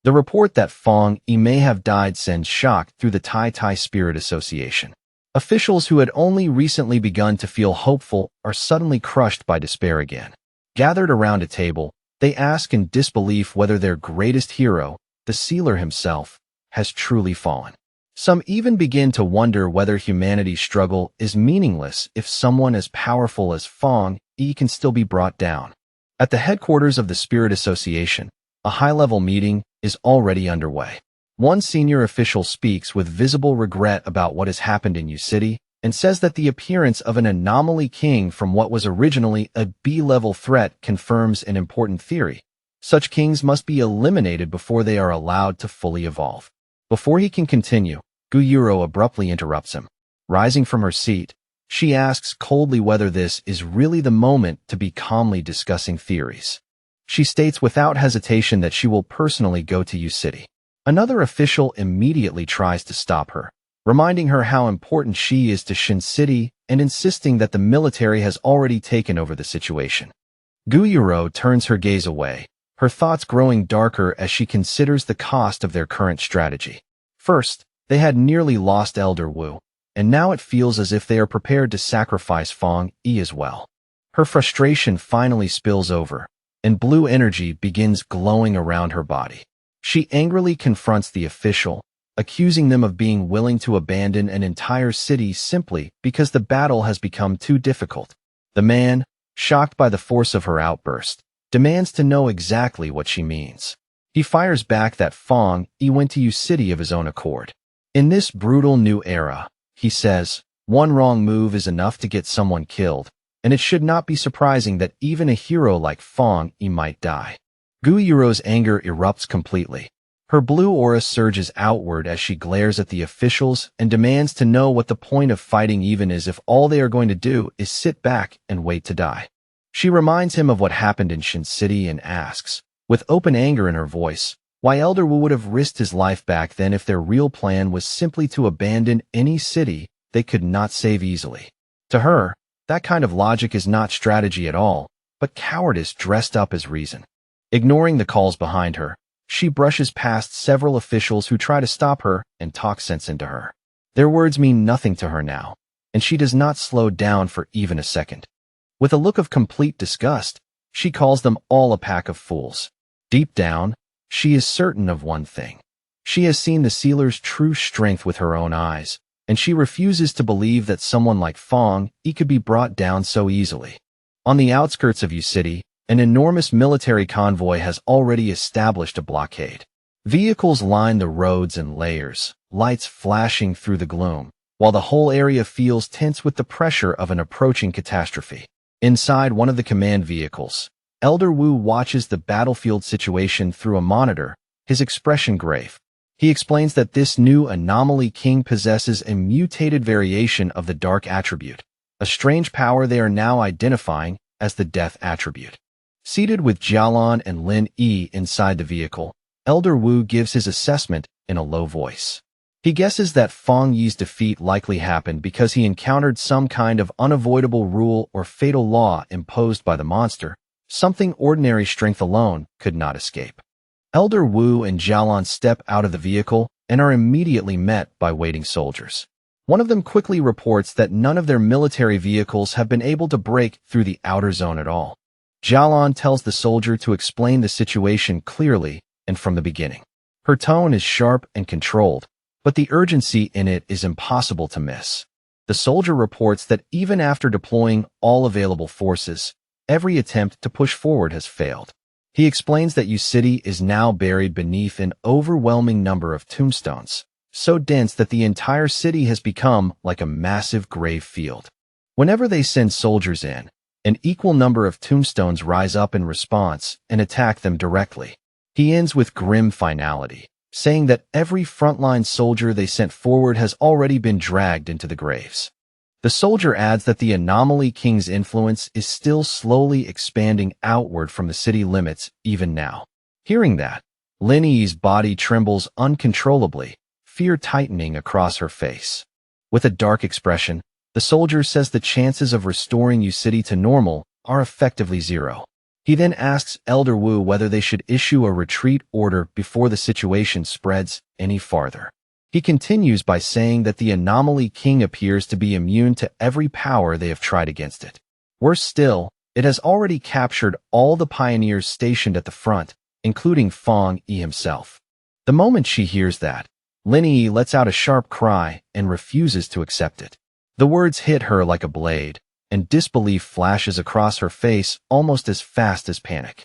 The report that Fang Yi may have died sends shock through the Tai Tai Spirit Association. Officials who had only recently begun to feel hopeful are suddenly crushed by despair again. Gathered around a table, they ask in disbelief whether their greatest hero, the sealer himself, has truly fallen. Some even begin to wonder whether humanity's struggle is meaningless if someone as powerful as Fang Yi can still be brought down. At the headquarters of the Spirit Association, a high-level meeting is already underway. One senior official speaks with visible regret about what has happened in Yu City and says that the appearance of an anomaly king from what was originally a B-level threat confirms an important theory. Such kings must be eliminated before they are allowed to fully evolve. Before he can continue, Guyuro abruptly interrupts him. Rising from her seat, she asks coldly whether this is really the moment to be calmly discussing theories. She states without hesitation that she will personally go to Yu City. Another official immediately tries to stop her, reminding her how important she is to Shin City and insisting that the military has already taken over the situation. Guyuro turns her gaze away, her thoughts growing darker as she considers the cost of their current strategy. First, they had nearly lost Elder Wu, and now it feels as if they are prepared to sacrifice Fang Yi as well. Her frustration finally spills over, and blue energy begins glowing around her body. She angrily confronts the official, accusing them of being willing to abandon an entire city simply because the battle has become too difficult. The man, shocked by the force of her outburst, demands to know exactly what she means. He fires back that Fong Yi went to use city of his own accord. In this brutal new era, he says, one wrong move is enough to get someone killed, and it should not be surprising that even a hero like Fong Yi might die. Guiro's anger erupts completely. Her blue aura surges outward as she glares at the officials and demands to know what the point of fighting even is if all they are going to do is sit back and wait to die. She reminds him of what happened in Shin City and asks, with open anger in her voice, why Elder Wu would have risked his life back then if their real plan was simply to abandon any city they could not save easily. To her, that kind of logic is not strategy at all, but cowardice dressed up as reason. Ignoring the calls behind her, she brushes past several officials who try to stop her and talk sense into her. Their words mean nothing to her now, and she does not slow down for even a second. With a look of complete disgust, she calls them all a pack of fools. Deep down, she is certain of one thing. She has seen the sealer's true strength with her own eyes, and she refuses to believe that someone like Fong Yi could be brought down so easily. On the outskirts of Yu City, an enormous military convoy has already established a blockade. Vehicles line the roads in layers, lights flashing through the gloom, while the whole area feels tense with the pressure of an approaching catastrophe. Inside one of the command vehicles, Elder Wu watches the battlefield situation through a monitor, his expression grave. He explains that this new anomaly king possesses a mutated variation of the dark attribute, a strange power they are now identifying as the death attribute. Seated with Jialan and Lin Yi inside the vehicle, Elder Wu gives his assessment in a low voice. He guesses that Fong Yi's defeat likely happened because he encountered some kind of unavoidable rule or fatal law imposed by the monster, something ordinary strength alone could not escape. Elder Wu and Jialan step out of the vehicle and are immediately met by waiting soldiers. One of them quickly reports that none of their military vehicles have been able to break through the outer zone at all. Jialan tells the soldier to explain the situation clearly and from the beginning. Her tone is sharp and controlled, but the urgency in it is impossible to miss. The soldier reports that even after deploying all available forces, every attempt to push forward has failed. He explains that Yu City is now buried beneath an overwhelming number of tombstones, so dense that the entire city has become like a massive grave field. Whenever they send soldiers in, an equal number of tombstones rise up in response and attack them directly. He ends with grim finality, saying that every frontline soldier they sent forward has already been dragged into the graves. The soldier adds that the Anomaly King's influence is still slowly expanding outward from the city limits even now. Hearing that, Lin Yi's body trembles uncontrollably, fear tightening across her face. With a dark expression, the soldier says the chances of restoring Yu City to normal are effectively zero. He then asks Elder Wu whether they should issue a retreat order before the situation spreads any farther. He continues by saying that the Anomaly King appears to be immune to every power they have tried against it. Worse still, it has already captured all the pioneers stationed at the front, including Fong Yi himself. The moment she hears that, Lin Yi lets out a sharp cry and refuses to accept it. The words hit her like a blade, and disbelief flashes across her face almost as fast as panic.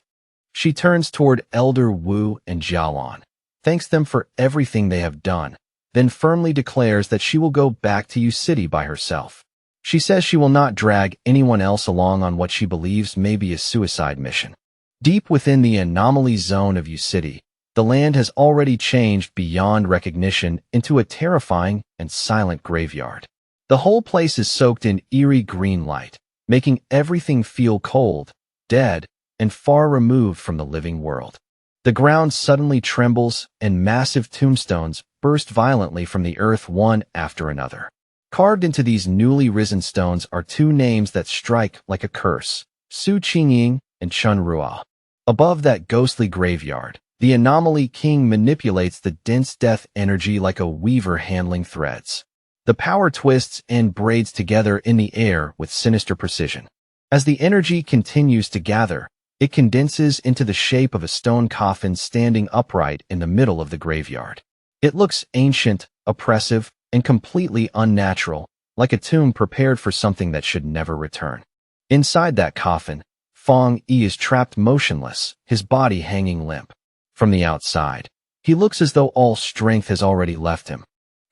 She turns toward Elder Wu and Jialan, thanks them for everything they have done, then firmly declares that she will go back to Yu City by herself. She says she will not drag anyone else along on what she believes may be a suicide mission. Deep within the anomaly zone of Yu City, the land has already changed beyond recognition into a terrifying and silent graveyard. The whole place is soaked in eerie green light, making everything feel cold, dead, and far removed from the living world. The ground suddenly trembles, and massive tombstones burst violently from the earth one after another. Carved into these newly risen stones are two names that strike like a curse, Su Qingying and Chun Ruo. Above that ghostly graveyard, the Anomaly King manipulates the dense death energy like a weaver handling threads. The power twists and braids together in the air with sinister precision. As the energy continues to gather, it condenses into the shape of a stone coffin standing upright in the middle of the graveyard. It looks ancient, oppressive, and completely unnatural, like a tomb prepared for something that should never return. Inside that coffin, Fong Yi is trapped motionless, his body hanging limp. From the outside, he looks as though all strength has already left him.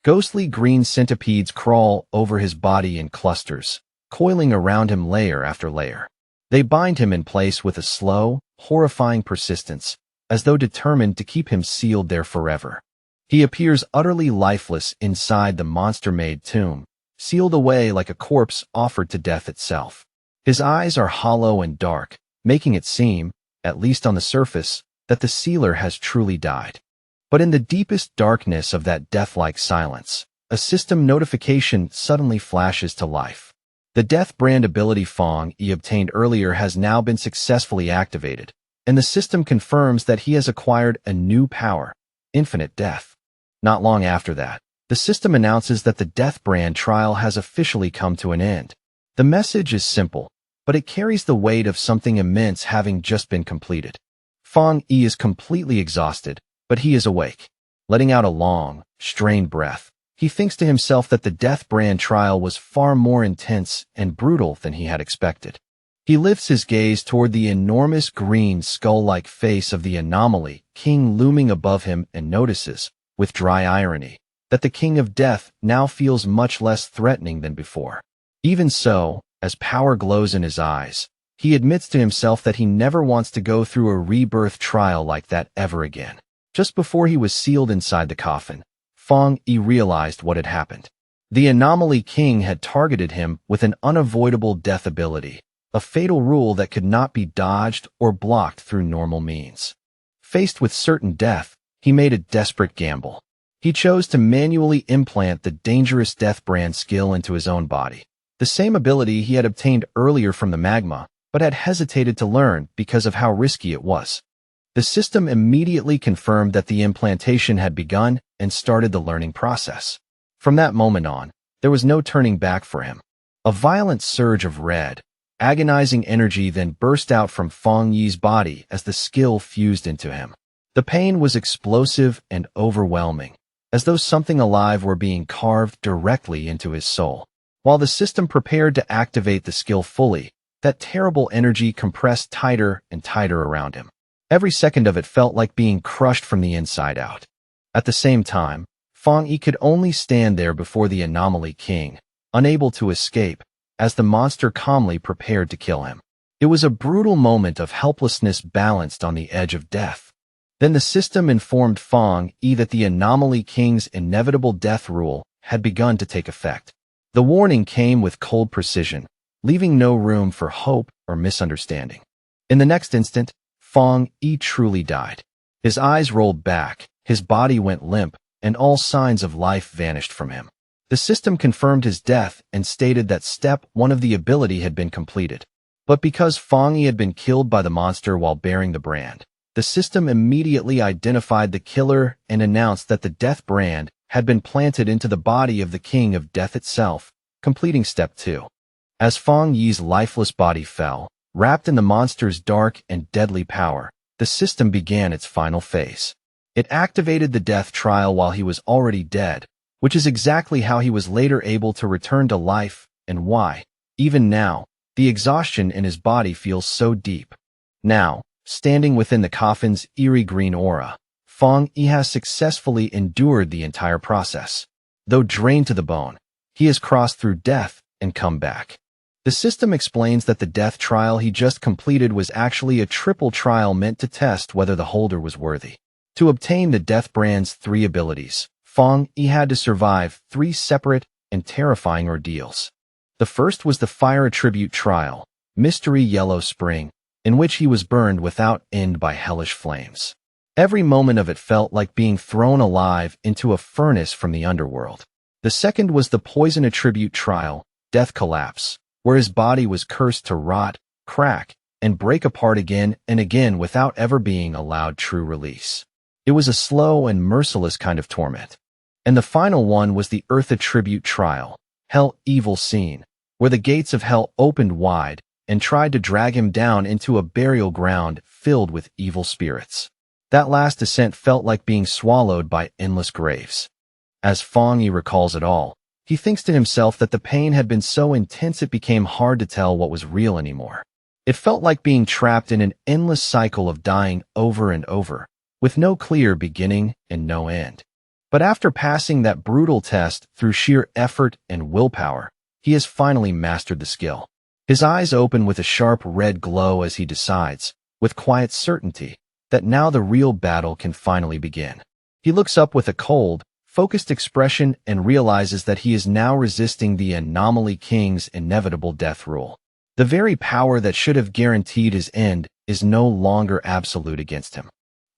Ghostly green centipedes crawl over his body in clusters, coiling around him layer after layer. They bind him in place with a slow, horrifying persistence, as though determined to keep him sealed there forever. He appears utterly lifeless inside the monster-made tomb, sealed away like a corpse offered to death itself. His eyes are hollow and dark, making it seem, at least on the surface, that the sealer has truly died. But in the deepest darkness of that death-like silence, a system notification suddenly flashes to life. The death brand ability Fong Yi obtained earlier has now been successfully activated, and the system confirms that he has acquired a new power, infinite death. Not long after that, the system announces that the death brand trial has officially come to an end. The message is simple, but it carries the weight of something immense having just been completed. Fong Yi is completely exhausted, but he is awake. Letting out a long, strained breath, he thinks to himself that the death brand trial was far more intense and brutal than he had expected. He lifts his gaze toward the enormous green skull-like face of the anomaly king looming above him and notices, with dry irony, that the king of death now feels much less threatening than before. Even so, as power glows in his eyes, he admits to himself that he never wants to go through a rebirth trial like that ever again. Just before he was sealed inside the coffin, Fong Yi realized what had happened. The anomaly king had targeted him with an unavoidable death ability, a fatal rule that could not be dodged or blocked through normal means. Faced with certain death, he made a desperate gamble. He chose to manually implant the dangerous death brand skill into his own body, the same ability he had obtained earlier from the magma, but had hesitated to learn because of how risky it was. The system immediately confirmed that the implantation had begun and started the learning process. From that moment on, there was no turning back for him. A violent surge of red, agonizing energy then burst out from Fong Yi's body as the skill fused into him. The pain was explosive and overwhelming, as though something alive were being carved directly into his soul. While the system prepared to activate the skill fully, that terrible energy compressed tighter and tighter around him. Every second of it felt like being crushed from the inside out. At the same time, Fong Yi could only stand there before the anomaly king, unable to escape, as the monster calmly prepared to kill him. It was a brutal moment of helplessness balanced on the edge of death. Then the system informed Fong Yi that the anomaly king's inevitable death rule had begun to take effect. The warning came with cold precision, leaving no room for hope or misunderstanding. In the next instant, Fong Yi truly died. His eyes rolled back, his body went limp, and all signs of life vanished from him. The system confirmed his death and stated that step 1 of the ability had been completed. But because Fong Yi had been killed by the monster while bearing the brand, the system immediately identified the killer and announced that the death brand had been planted into the body of the king of death itself, completing step 2. As Fong Yi's lifeless body fell, wrapped in the monster's dark and deadly power, the system began its final phase. It activated the death trial while he was already dead, which is exactly how he was later able to return to life and why, even now, the exhaustion in his body feels so deep. Now, standing within the coffin's eerie green aura, Fong Yi has successfully endured the entire process. Though drained to the bone, he has crossed through death and come back. The system explains that the death trial he just completed was actually a triple trial meant to test whether the holder was worthy. To obtain the death brand's 3 abilities, Fong Yi had to survive 3 separate and terrifying ordeals. The first was the fire attribute trial, Mystery Yellow Spring, in which he was burned without end by hellish flames. Every moment of it felt like being thrown alive into a furnace from the underworld. The second was the poison attribute trial, Death Collapse, where his body was cursed to rot, crack, and break apart again and again without ever being allowed true release. It was a slow and merciless kind of torment. And the final one was the Earth Attribute trial, Hell Evil Scene, where the gates of hell opened wide and tried to drag him down into a burial ground filled with evil spirits. That last descent felt like being swallowed by endless graves. As Fong Yi recalls it all, he thinks to himself that the pain had been so intense it became hard to tell what was real anymore. It felt like being trapped in an endless cycle of dying over and over, with no clear beginning and no end. But after passing that brutal test through sheer effort and willpower, he has finally mastered the skill. His eyes open with a sharp red glow as he decides, with quiet certainty, that now the real battle can finally begin. He looks up with a cold, focused expression and realizes that he is now resisting the Anomaly King's inevitable death rule. The very power that should have guaranteed his end is no longer absolute against him.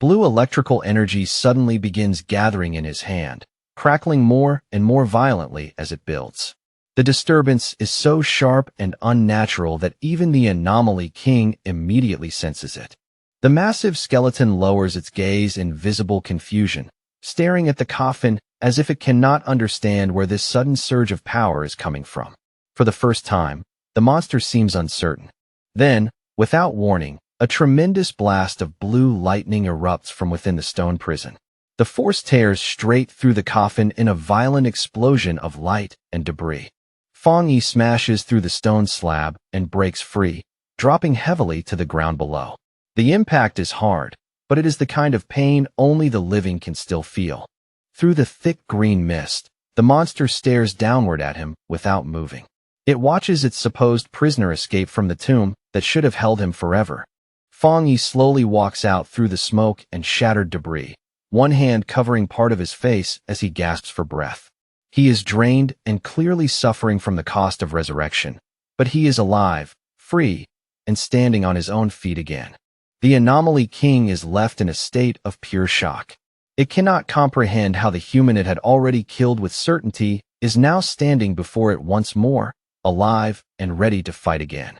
Blue electrical energy suddenly begins gathering in his hand, crackling more and more violently as it builds. The disturbance is so sharp and unnatural that even the Anomaly King immediately senses it. The massive skeleton lowers its gaze in visible confusion, staring at the coffin as if it cannot understand where this sudden surge of power is coming from. For the first time, the monster seems uncertain. Then, without warning, a tremendous blast of blue lightning erupts from within the stone prison. The force tears straight through the coffin in a violent explosion of light and debris. Fong Yi smashes through the stone slab and breaks free, dropping heavily to the ground below. The impact is hard, but it is the kind of pain only the living can still feel. Through the thick green mist, the monster stares downward at him without moving. It watches its supposed prisoner escape from the tomb that should have held him forever. Fong Yi slowly walks out through the smoke and shattered debris, one hand covering part of his face as he gasps for breath. He is drained and clearly suffering from the cost of resurrection, but he is alive, free, and standing on his own feet again. The Anomaly King is left in a state of pure shock. It cannot comprehend how the human it had already killed with certainty is now standing before it once more, alive and ready to fight again.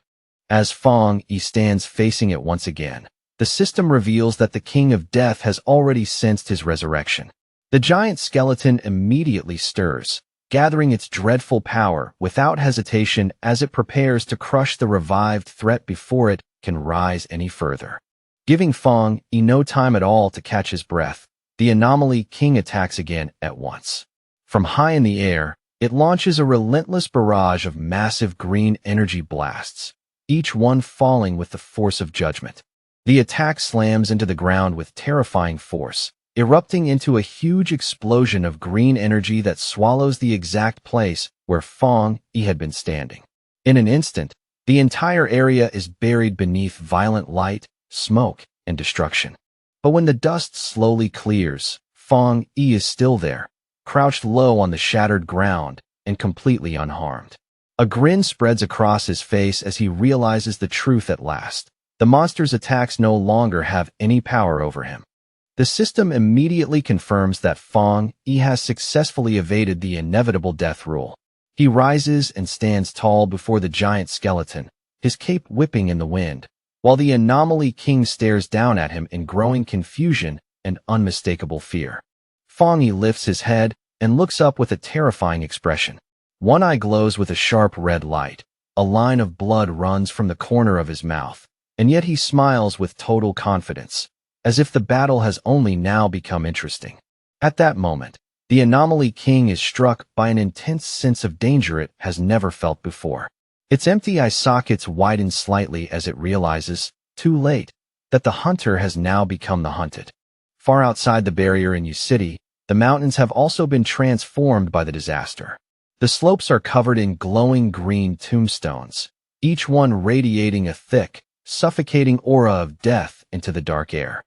As Fong Yi stands facing it once again, the system reveals that the King of Death has already sensed his resurrection. The giant skeleton immediately stirs, gathering its dreadful power without hesitation as it prepares to crush the revived threat before it can rise any further. Giving Fong Yi no time at all to catch his breath, the Anomaly King attacks again at once. From high in the air, it launches a relentless barrage of massive green energy blasts, each one falling with the force of judgment. The attack slams into the ground with terrifying force, erupting into a huge explosion of green energy that swallows the exact place where Fong Yi had been standing. In an instant, the entire area is buried beneath violent light, smoke, and destruction. But when the dust slowly clears, Fong Yi is still there, crouched low on the shattered ground and completely unharmed. A grin spreads across his face as he realizes the truth at last. The monster's attacks no longer have any power over him. The system immediately confirms that Fong Yi has successfully evaded the inevitable death rule. He rises and stands tall before the giant skeleton, his cape whipping in the wind, while the Anomaly King stares down at him in growing confusion and unmistakable fear. Fong Yi lifts his head and looks up with a terrifying expression. One eye glows with a sharp red light. A line of blood runs from the corner of his mouth, and yet he smiles with total confidence, as if the battle has only now become interesting. At that moment, the Anomaly King is struck by an intense sense of danger it has never felt before. Its empty eye sockets widen slightly as it realizes, too late, that the hunter has now become the hunted. Far outside the barrier in Yu City, the mountains have also been transformed by the disaster. The slopes are covered in glowing green tombstones, each one radiating a thick, suffocating aura of death into the dark air.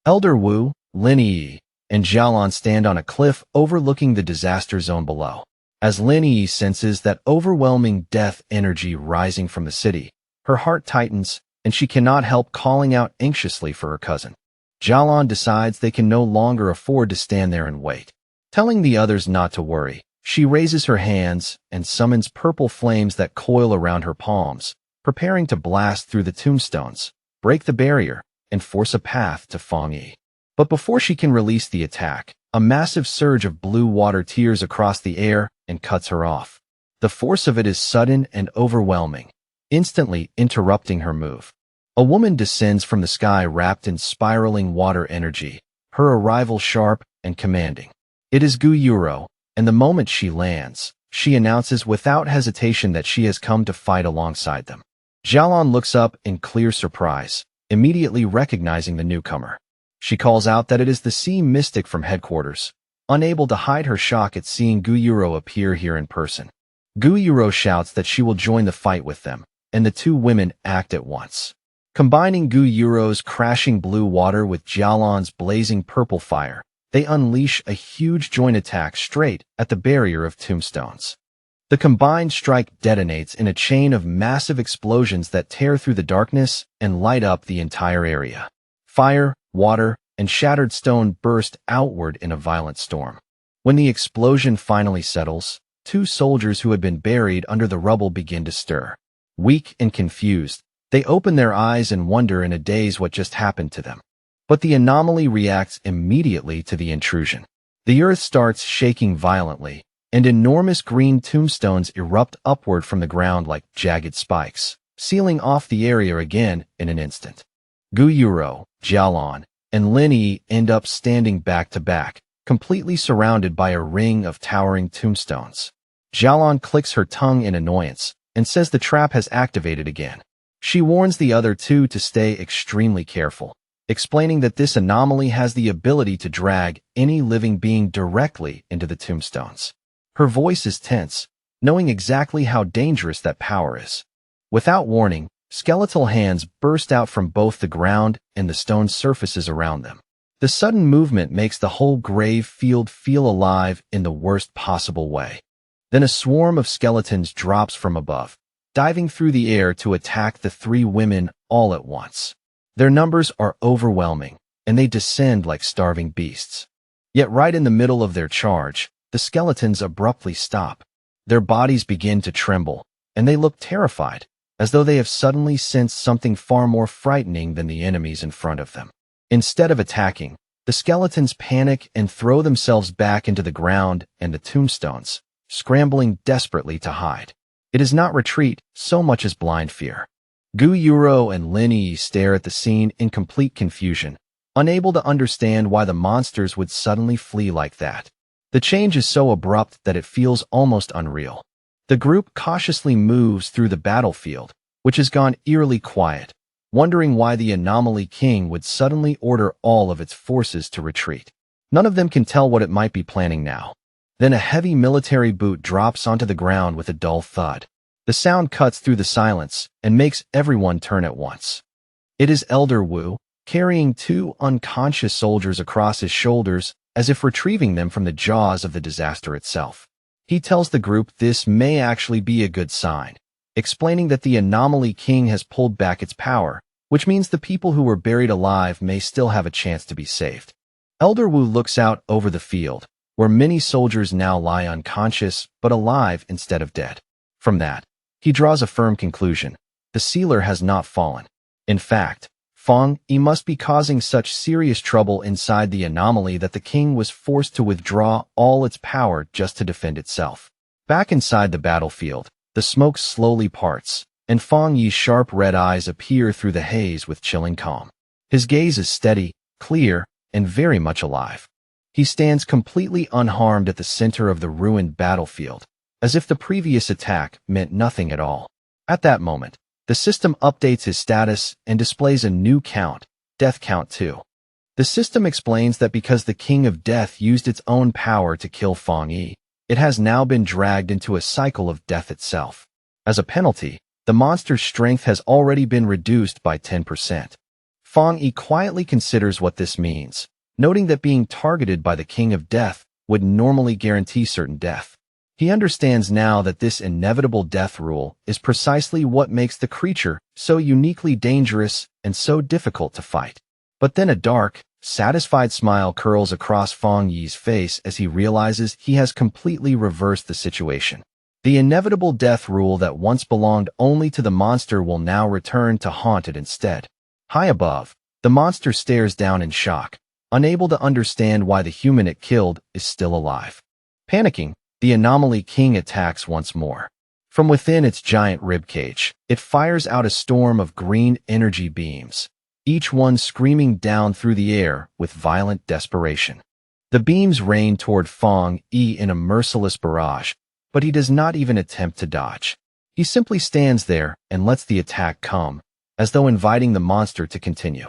Elder Wu, Lin Yi, and Xiaolan stand on a cliff overlooking the disaster zone below. As Lin Yi senses that overwhelming death energy rising from the city, her heart tightens and she cannot help calling out anxiously for her cousin. Xiaolan decides they can no longer afford to stand there and wait. Telling the others not to worry, she raises her hands and summons purple flames that coil around her palms, preparing to blast through the tombstones, break the barrier, and force a path to Fong Yi. But before she can release the attack, a massive surge of blue water tears across the air and cuts her off. The force of it is sudden and overwhelming, instantly interrupting her move. A woman descends from the sky wrapped in spiraling water energy, her arrival sharp and commanding. It is Gu Yuro, and the moment she lands, she announces without hesitation that she has come to fight alongside them. Xiaolan looks up in clear surprise, immediately recognizing the newcomer. She calls out that it is the sea mystic from headquarters, unable to hide her shock at seeing Guyuro appear here in person. Guyuro shouts that she will join the fight with them, and the two women act at once. Combining Guyuro's crashing blue water with Jialan's blazing purple fire, they unleash a huge joint attack straight at the barrier of tombstones. The combined strike detonates in a chain of massive explosions that tear through the darkness and light up the entire area. Fire, water, and shattered stone burst outward in a violent storm. When the explosion finally settles, two soldiers who had been buried under the rubble begin to stir. Weak and confused, they open their eyes and wonder in a daze what just happened to them. But the anomaly reacts immediately to the intrusion. The earth starts shaking violently, and enormous green tombstones erupt upward from the ground like jagged spikes, sealing off the area again in an instant. Guyuro, Jialan, and Lin Yi end up standing back to back, completely surrounded by a ring of towering tombstones. Jialan clicks her tongue in annoyance and says the trap has activated again. She warns the other two to stay extremely careful, explaining that this anomaly has the ability to drag any living being directly into the tombstones. Her voice is tense, knowing exactly how dangerous that power is. Without warning, skeletal hands burst out from both the ground and the stone surfaces around them. The sudden movement makes the whole grave field feel alive in the worst possible way. Then a swarm of skeletons drops from above, diving through the air to attack the three women all at once. Their numbers are overwhelming, and they descend like starving beasts. Yet right in the middle of their charge, the skeletons abruptly stop. Their bodies begin to tremble, and they look terrified, as though they have suddenly sensed something far more frightening than the enemies in front of them. Instead of attacking, the skeletons panic and throw themselves back into the ground and the tombstones, scrambling desperately to hide. It is not retreat so much as blind fear. Guyuro and Lin Yi stare at the scene in complete confusion, unable to understand why the monsters would suddenly flee like that. The change is so abrupt that it feels almost unreal. The group cautiously moves through the battlefield, which has gone eerily quiet, wondering why the Anomaly King would suddenly order all of its forces to retreat. None of them can tell what it might be planning now. Then a heavy military boot drops onto the ground with a dull thud. The sound cuts through the silence and makes everyone turn at once. It is Elder Wu, carrying two unconscious soldiers across his shoulders as if retrieving them from the jaws of the disaster itself. He tells the group this may actually be a good sign, explaining that the Anomaly King has pulled back its power, which means the people who were buried alive may still have a chance to be saved. Elder Wu looks out over the field, where many soldiers now lie unconscious but alive instead of dead. From that, he draws a firm conclusion. The sealer has not fallen. In fact, Feng Yi must be causing such serious trouble inside the anomaly that the king was forced to withdraw all its power just to defend itself. Back inside the battlefield, the smoke slowly parts, and Feng Yi's sharp red eyes appear through the haze with chilling calm. His gaze is steady, clear, and very much alive. He stands completely unharmed at the center of the ruined battlefield, as if the previous attack meant nothing at all. At that moment, the system updates his status and displays a new count, Death Count 2. The system explains that because the King of Death used its own power to kill Feng Yi, it has now been dragged into a cycle of death itself. As a penalty, the monster's strength has already been reduced by 10%. Feng Yi quietly considers what this means, noting that being targeted by the King of Death would normally guarantee certain death. He understands now that this inevitable death rule is precisely what makes the creature so uniquely dangerous and so difficult to fight. But then a dark, satisfied smile curls across Feng Yi's face as he realizes he has completely reversed the situation. The inevitable death rule that once belonged only to the monster will now return to haunt it instead. High above, the monster stares down in shock, unable to understand why the human it killed is still alive. Panicking, the Anomaly King attacks once more. From within its giant ribcage, it fires out a storm of green energy beams, each one screaming down through the air with violent desperation. The beams rain toward Feng Yi in a merciless barrage, but he does not even attempt to dodge. He simply stands there and lets the attack come, as though inviting the monster to continue.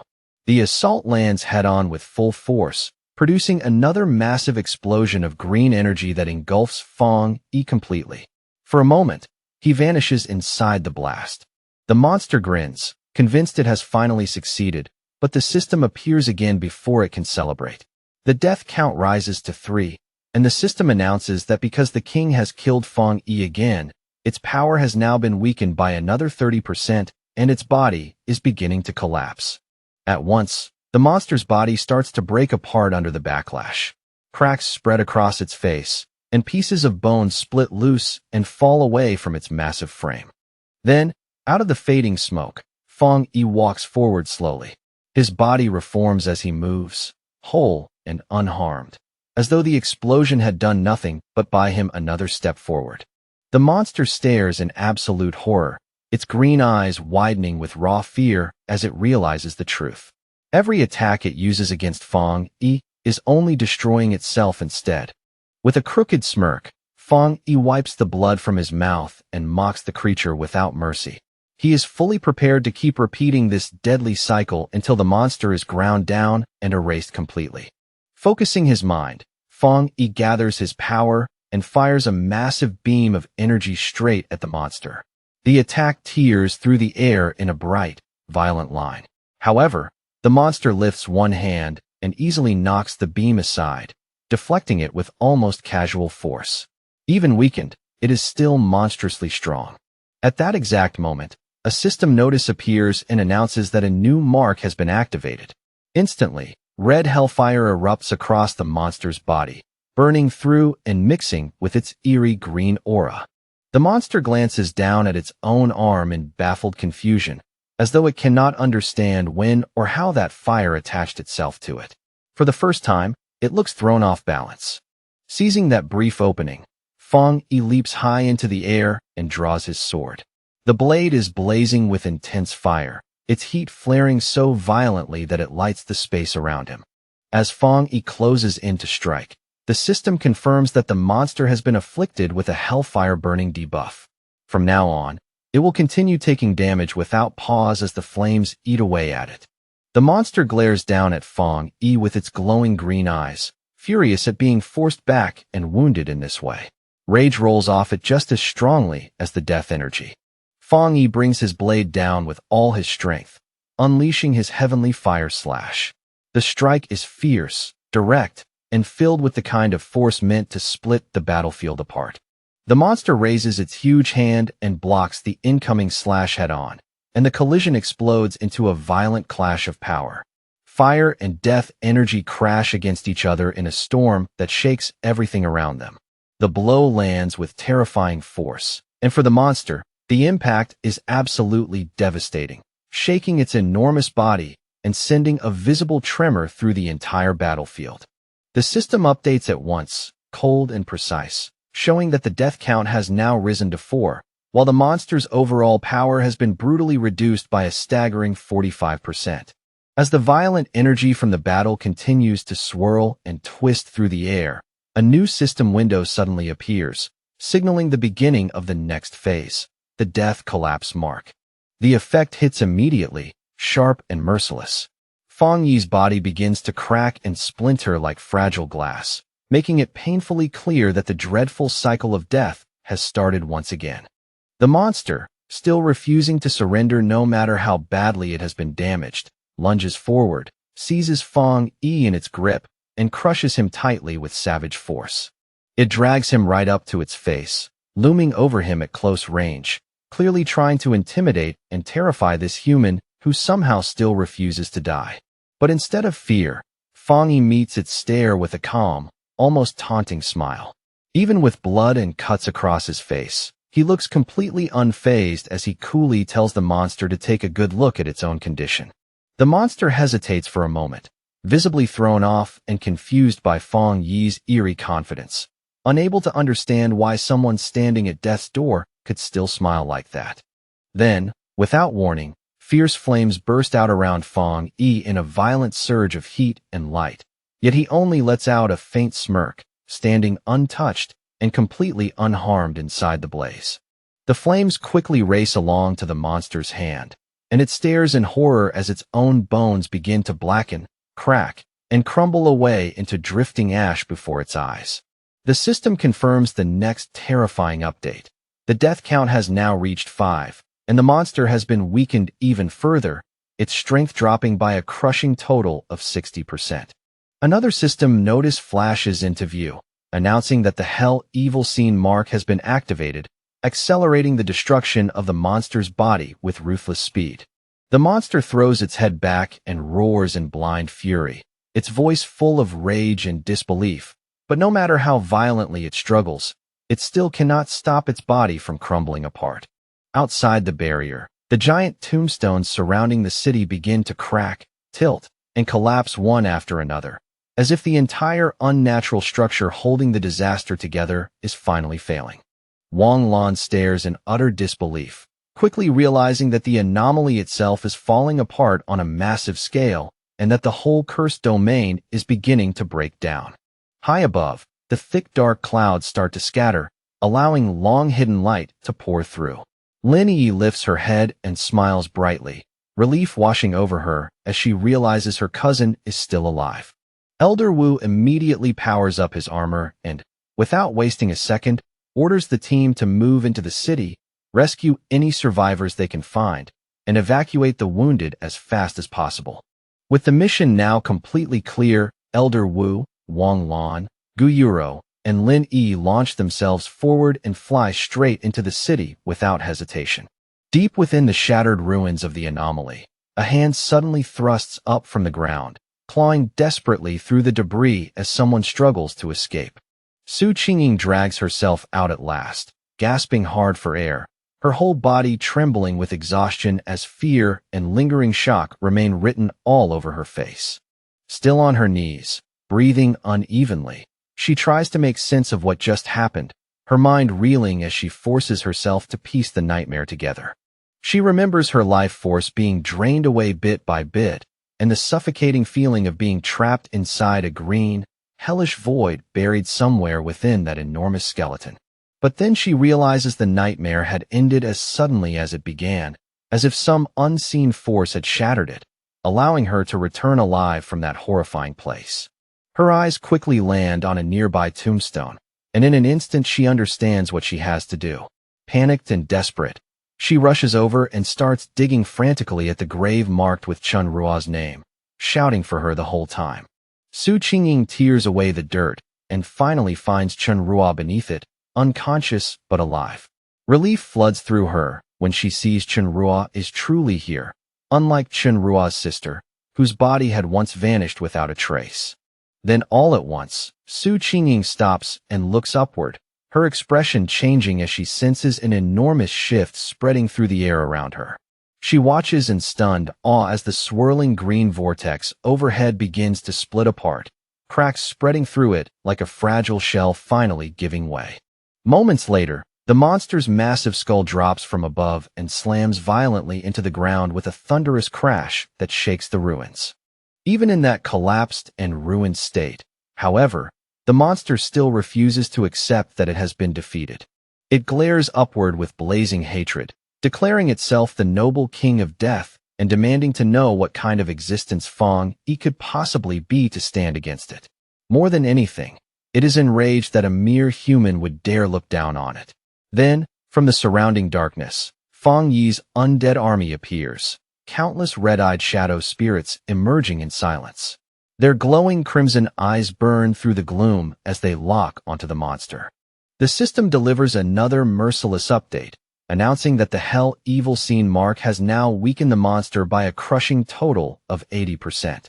The assault lands head-on with full force, producing another massive explosion of green energy that engulfs Fong Yi completely. For a moment, he vanishes inside the blast. The monster grins, convinced it has finally succeeded, but the system appears again before it can celebrate. The death count rises to 3, and the system announces that because the king has killed Fong Yi again, its power has now been weakened by another 30%, and its body is beginning to collapse. At once, the monster's body starts to break apart under the backlash. Cracks spread across its face, and pieces of bone split loose and fall away from its massive frame. Then, out of the fading smoke, Fong Yi walks forward slowly. His body reforms as he moves, whole and unharmed, as though the explosion had done nothing but buy him another step forward. The monster stares in absolute horror, its green eyes widening with raw fear as it realizes the truth. Every attack it uses against Fong Yi is only destroying itself instead. With a crooked smirk, Fong Yi wipes the blood from his mouth and mocks the creature without mercy. He is fully prepared to keep repeating this deadly cycle until the monster is ground down and erased completely. Focusing his mind, Fong Yi gathers his power and fires a massive beam of energy straight at the monster. The attack tears through the air in a bright, violent line. However, the monster lifts one hand and easily knocks the beam aside, deflecting it with almost casual force. Even weakened, it is still monstrously strong. At that exact moment, a system notice appears and announces that a new mark has been activated. Instantly, red hellfire erupts across the monster's body, burning through and mixing with its eerie green aura. The monster glances down at its own arm in baffled confusion, as though it cannot understand when or how that fire attached itself to it. For the first time, it looks thrown off balance. Seizing that brief opening, Fong Yi leaps high into the air and draws his sword. The blade is blazing with intense fire, its heat flaring so violently that it lights the space around him. As Fong Yi closes in to strike, the system confirms that the monster has been afflicted with a hellfire-burning debuff. From now on, it will continue taking damage without pause as the flames eat away at it. The monster glares down at Fong Yi with its glowing green eyes, furious at being forced back and wounded in this way. Rage rolls off it just as strongly as the death energy. Fong Yi brings his blade down with all his strength, unleashing his heavenly fire slash. The strike is fierce, direct, and filled with the kind of force meant to split the battlefield apart. The monster raises its huge hand and blocks the incoming slash head-on, and the collision explodes into a violent clash of power. Fire and death energy crash against each other in a storm that shakes everything around them. The blow lands with terrifying force, and for the monster, the impact is absolutely devastating, shaking its enormous body and sending a visible tremor through the entire battlefield. The system updates at once, cold and precise, showing that the death count has now risen to 4, while the monster's overall power has been brutally reduced by a staggering 45%. As the violent energy from the battle continues to swirl and twist through the air, a new system window suddenly appears, signaling the beginning of the next phase, the death collapse mark. The effect hits immediately, sharp and merciless. Fong Yi's body begins to crack and splinter like fragile glass, making it painfully clear that the dreadful cycle of death has started once again. The monster, still refusing to surrender no matter how badly it has been damaged, lunges forward, seizes Fong Yi in its grip, and crushes him tightly with savage force. It drags him right up to its face, looming over him at close range, clearly trying to intimidate and terrify this human who somehow still refuses to die. But instead of fear, Fong Yi meets its stare with a calm, almost taunting smile. Even with blood and cuts across his face, he looks completely unfazed as he coolly tells the monster to take a good look at its own condition. The monster hesitates for a moment, visibly thrown off and confused by Fong Yi's eerie confidence, unable to understand why someone standing at death's door could still smile like that. Then, without warning, fierce flames burst out around Fong Yi in a violent surge of heat and light, yet he only lets out a faint smirk, standing untouched and completely unharmed inside the blaze. The flames quickly race along to the monster's hand, and it stares in horror as its own bones begin to blacken, crack, and crumble away into drifting ash before its eyes. The system confirms the next terrifying update. The death count has now reached 5, and the monster has been weakened even further, its strength dropping by a crushing total of 60%. Another system notice flashes into view, announcing that the Hell Evil Scene mark has been activated, accelerating the destruction of the monster's body with ruthless speed. The monster throws its head back and roars in blind fury, its voice full of rage and disbelief. But no matter how violently it struggles, it still cannot stop its body from crumbling apart. Outside the barrier, the giant tombstones surrounding the city begin to crack, tilt, and collapse one after another, as if the entire unnatural structure holding the disaster together is finally failing. Wang Lan stares in utter disbelief, quickly realizing that the anomaly itself is falling apart on a massive scale and that the whole cursed domain is beginning to break down. High above, the thick dark clouds start to scatter, allowing long-hidden light to pour through. Lin Yi lifts her head and smiles brightly, relief washing over her as she realizes her cousin is still alive. Elder Wu immediately powers up his armor and, without wasting a second, orders the team to move into the city, rescue any survivors they can find, and evacuate the wounded as fast as possible. With the mission now completely clear, Elder Wu, Wang Lan, Gu Yuro, and Lin Yi launch themselves forward and fly straight into the city without hesitation. Deep within the shattered ruins of the anomaly, a hand suddenly thrusts up from the ground, clawing desperately through the debris as someone struggles to escape. Su Qingying drags herself out at last, gasping hard for air, her whole body trembling with exhaustion as fear and lingering shock remain written all over her face. Still on her knees, breathing unevenly, she tries to make sense of what just happened, her mind reeling as she forces herself to piece the nightmare together. She remembers her life force being drained away bit by bit, and the suffocating feeling of being trapped inside a green, hellish void buried somewhere within that enormous skeleton. But then she realizes the nightmare had ended as suddenly as it began, as if some unseen force had shattered it, allowing her to return alive from that horrifying place. Her eyes quickly land on a nearby tombstone, and in an instant she understands what she has to do. Panicked and desperate, she rushes over and starts digging frantically at the grave marked with Chun Rua's name, shouting for her the whole time. Su Qingying tears away the dirt and finally finds Chun Rua beneath it, unconscious but alive. Relief floods through her when she sees Chun Rua is truly here, unlike Chun Rua's sister, whose body had once vanished without a trace. Then all at once, Su Qingying stops and looks upward, her expression changing as she senses an enormous shift spreading through the air around her. She watches in stunned awe as the swirling green vortex overhead begins to split apart, cracks spreading through it like a fragile shell finally giving way. Moments later, the monster's massive skull drops from above and slams violently into the ground with a thunderous crash that shakes the ruins. Even in that collapsed and ruined state, however, the monster still refuses to accept that it has been defeated. It glares upward with blazing hatred, declaring itself the noble king of death and demanding to know what kind of existence Fong Yi could possibly be to stand against it. More than anything, it is enraged that a mere human would dare look down on it. Then, from the surrounding darkness, Fong Yi's undead army appears, countless red-eyed shadow spirits emerging in silence. Their glowing crimson eyes burn through the gloom as they lock onto the monster. The system delivers another merciless update, announcing that the Hell Evil Scene mark has now weakened the monster by a crushing total of 80%.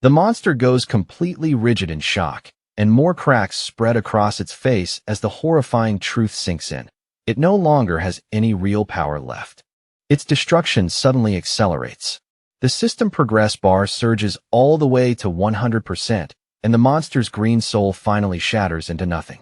The monster goes completely rigid in shock, and more cracks spread across its face as the horrifying truth sinks in. It no longer has any real power left. Its destruction suddenly accelerates. The system progress bar surges all the way to 100%, and the monster's green soul finally shatters into nothing.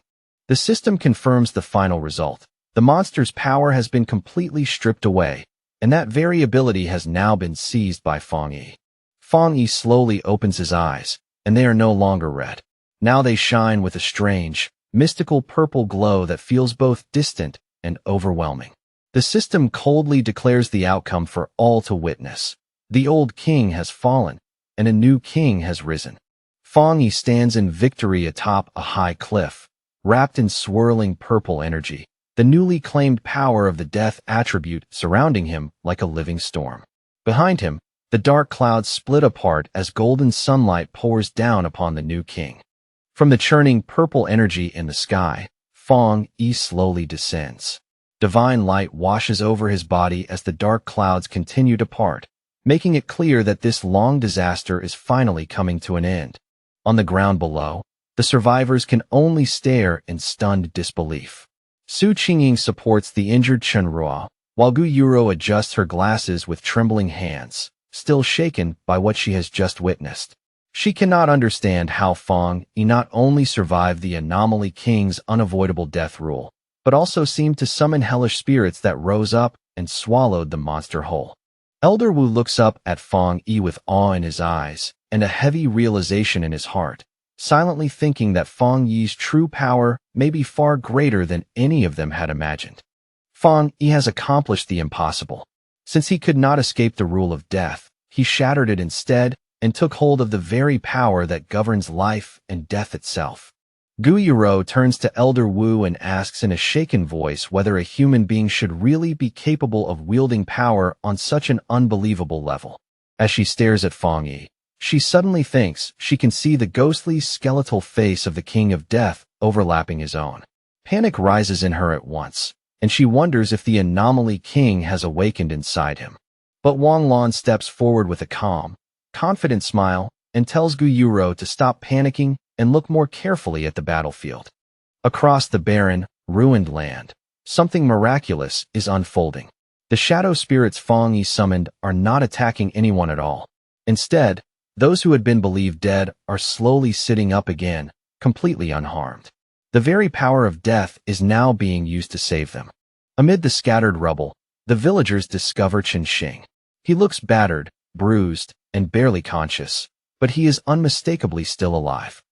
The system confirms the final result. The monster's power has been completely stripped away, and that very ability has now been seized by Fong Yi. Fong Yi slowly opens his eyes, and they are no longer red. Now they shine with a strange, mystical purple glow that feels both distant and overwhelming. The system coldly declares the outcome for all to witness. The old king has fallen, and a new king has risen. Fang Yi stands in victory atop a high cliff, wrapped in swirling purple energy, the newly claimed power of the death attribute surrounding him like a living storm. Behind him, the dark clouds split apart as golden sunlight pours down upon the new king. From the churning purple energy in the sky, Fang Yi slowly descends. Divine light washes over his body as the dark clouds continue to part, making it clear that this long disaster is finally coming to an end. On the ground below, the survivors can only stare in stunned disbelief. Su Qingying supports the injured Chenruo, while Gu Yuro adjusts her glasses with trembling hands, still shaken by what she has just witnessed. She cannot understand how Fang Yi not only survived the anomaly king's unavoidable death rule, but also seemed to summon hellish spirits that rose up and swallowed the monster whole. Elder Wu looks up at Fang Yi with awe in his eyes and a heavy realization in his heart, silently thinking that Fang Yi's true power may be far greater than any of them had imagined. Fang Yi has accomplished the impossible. Since he could not escape the rule of death, he shattered it instead and took hold of the very power that governs life and death itself. Gu Yuro turns to Elder Wu and asks in a shaken voice whether a human being should really be capable of wielding power on such an unbelievable level. As she stares at Fang Yi, she suddenly thinks she can see the ghostly skeletal face of the King of Death overlapping his own. Panic rises in her at once, and she wonders if the anomaly king has awakened inside him. But Wang Lan steps forward with a calm, confident smile and tells Gu Yuro to stop panicking and look more carefully at the battlefield. Across the barren, ruined land, something miraculous is unfolding. The shadow spirits Fang Yi summoned are not attacking anyone at all. Instead, those who had been believed dead are slowly sitting up again, completely unharmed. The very power of death is now being used to save them. Amid the scattered rubble, the villagers discover Chen Xing. He looks battered, bruised, and barely conscious, but he is unmistakably still alive.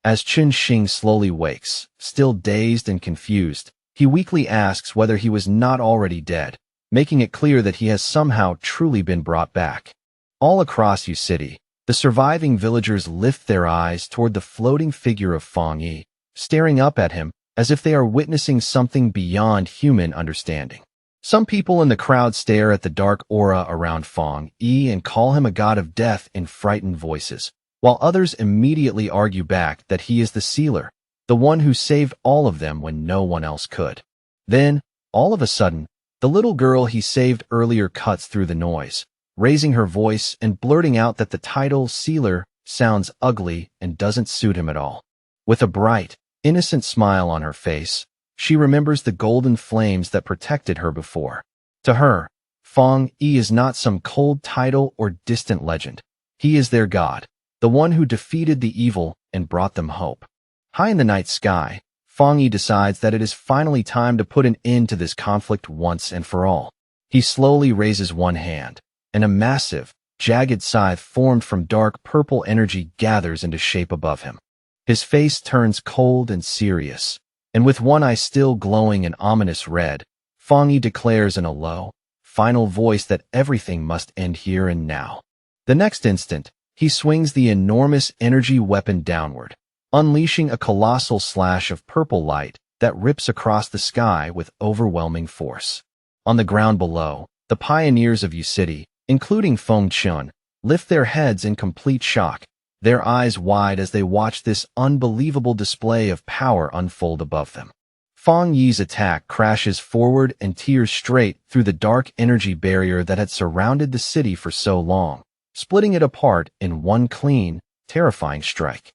As Chen Xing slowly wakes, still dazed and confused, he weakly asks whether he was not already dead, making it clear that he has somehow truly been brought back. All across Yu City, the surviving villagers lift their eyes toward the floating figure of Fang Yi, staring up at him as if they are witnessing something beyond human understanding. Some people in the crowd stare at the dark aura around Fang Yi and call him a god of death in frightened voices, while others immediately argue back that he is the sealer, the one who saved all of them when no one else could. Then, all of a sudden, the little girl he saved earlier cuts through the noise, raising her voice and blurting out that the title sealer sounds ugly and doesn't suit him at all. With a bright, innocent smile on her face, she remembers the golden flames that protected her before. To her, Fang Yi is not some cold title or distant legend. He is their god, the one who defeated the evil and brought them hope. High in the night sky, Fang Yi decides that it is finally time to put an end to this conflict once and for all. He slowly raises one hand, and a massive, jagged scythe formed from dark purple energy gathers into shape above him. His face turns cold and serious, and with one eye still glowing an ominous red, Fang Yi declares in a low, final voice that everything must end here and now. The next instant, he swings the enormous energy weapon downward, unleashing a colossal slash of purple light that rips across the sky with overwhelming force. On the ground below, the pioneers of Yu City, including Feng Chun, lift their heads in complete shock, their eyes wide as they watch this unbelievable display of power unfold above them. Fang Yi's attack crashes forward and tears straight through the dark energy barrier that had surrounded the city for so long, splitting it apart in one clean, terrifying strike.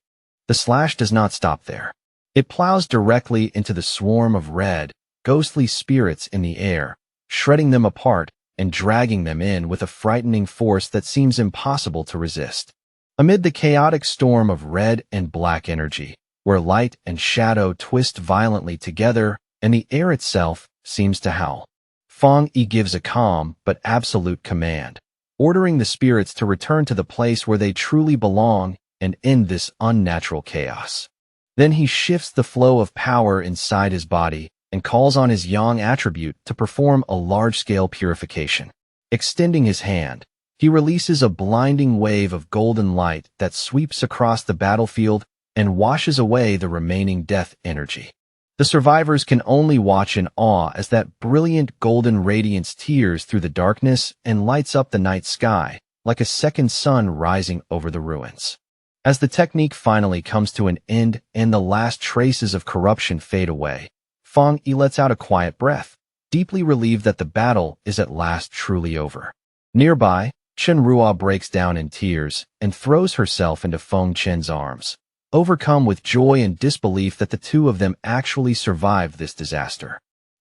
The slash does not stop there. It plows directly into the swarm of red, ghostly spirits in the air, shredding them apart and dragging them in with a frightening force that seems impossible to resist. Amid the chaotic storm of red and black energy, where light and shadow twist violently together and the air itself seems to howl, Fang Yi gives a calm but absolute command, ordering the spirits to return to the place where they truly belong and end this unnatural chaos. Then he shifts the flow of power inside his body, and calls on his yang attribute to perform a large-scale purification. Extending his hand, he releases a blinding wave of golden light that sweeps across the battlefield and washes away the remaining death energy. The survivors can only watch in awe as that brilliant golden radiance tears through the darkness and lights up the night sky like a second sun rising over the ruins. As the technique finally comes to an end and the last traces of corruption fade away, Fang Yi lets out a quiet breath, deeply relieved that the battle is at last truly over. Nearby, Chen Ruo breaks down in tears and throws herself into Feng Chen's arms, overcome with joy and disbelief that the two of them actually survived this disaster.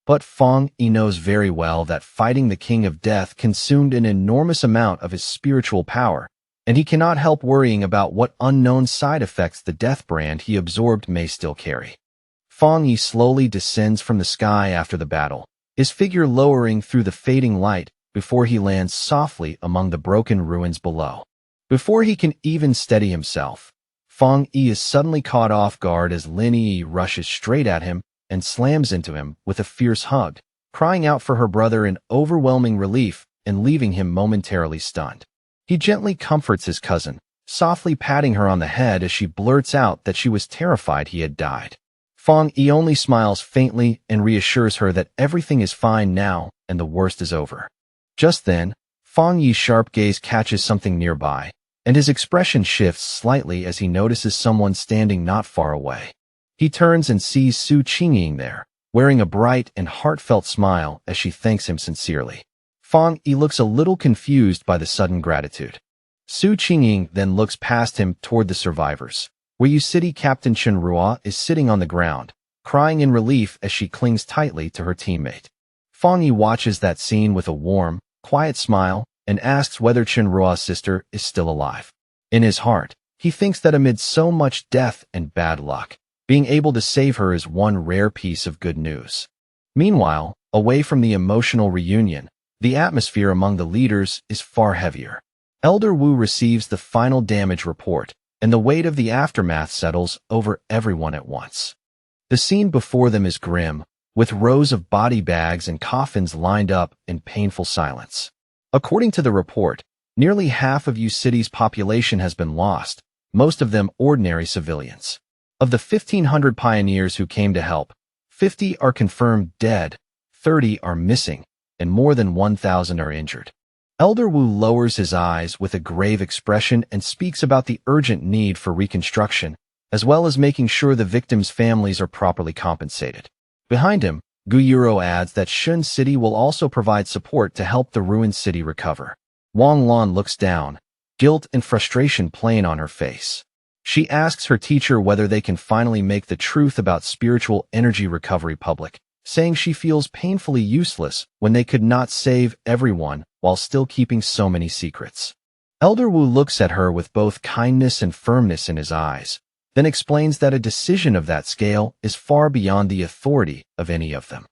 But Fang Yi knows very well that fighting the King of Death consumed an enormous amount of his spiritual power, and he cannot help worrying about what unknown side effects the death brand he absorbed may still carry. Fang Yi slowly descends from the sky after the battle, his figure lowering through the fading light before he lands softly among the broken ruins below. Before he can even steady himself, Fang Yi is suddenly caught off guard as Lin Yi rushes straight at him and slams into him with a fierce hug, crying out for her brother in overwhelming relief and leaving him momentarily stunned. He gently comforts his cousin, softly patting her on the head as she blurts out that she was terrified he had died. Fang Yi only smiles faintly and reassures her that everything is fine now and the worst is over. Just then, Fang Yi's sharp gaze catches something nearby, and his expression shifts slightly as he notices someone standing not far away. He turns and sees Su Qingying there, wearing a bright and heartfelt smile as she thanks him sincerely. Fang Yi looks a little confused by the sudden gratitude. Su Qingying then looks past him toward the survivors, where City Captain Chen Ruo is sitting on the ground, crying in relief as she clings tightly to her teammate. Fang Yi watches that scene with a warm, quiet smile and asks whether Chen Ruo's sister is still alive. In his heart, he thinks that amid so much death and bad luck, being able to save her is one rare piece of good news. Meanwhile, away from the emotional reunion, the atmosphere among the leaders is far heavier. Elder Wu receives the final damage report, and the weight of the aftermath settles over everyone at once. The scene before them is grim, with rows of body bags and coffins lined up in painful silence. According to the report, nearly half of City's population has been lost, most of them ordinary civilians. Of the 1,500 pioneers who came to help, 50 are confirmed dead, 30 are missing, and more than 1,000 are injured. Elder Wu lowers his eyes with a grave expression and speaks about the urgent need for reconstruction, as well as making sure the victims' families are properly compensated. Behind him, Gu Yuro adds that Shun City will also provide support to help the ruined city recover. Wang Lan looks down, guilt and frustration plain on her face. She asks her teacher whether they can finally make the truth about spiritual energy recovery public, saying she feels painfully useless when they could not save everyone while still keeping so many secrets. Elder Wu looks at her with both kindness and firmness in his eyes, then explains that a decision of that scale is far beyond the authority of any of them.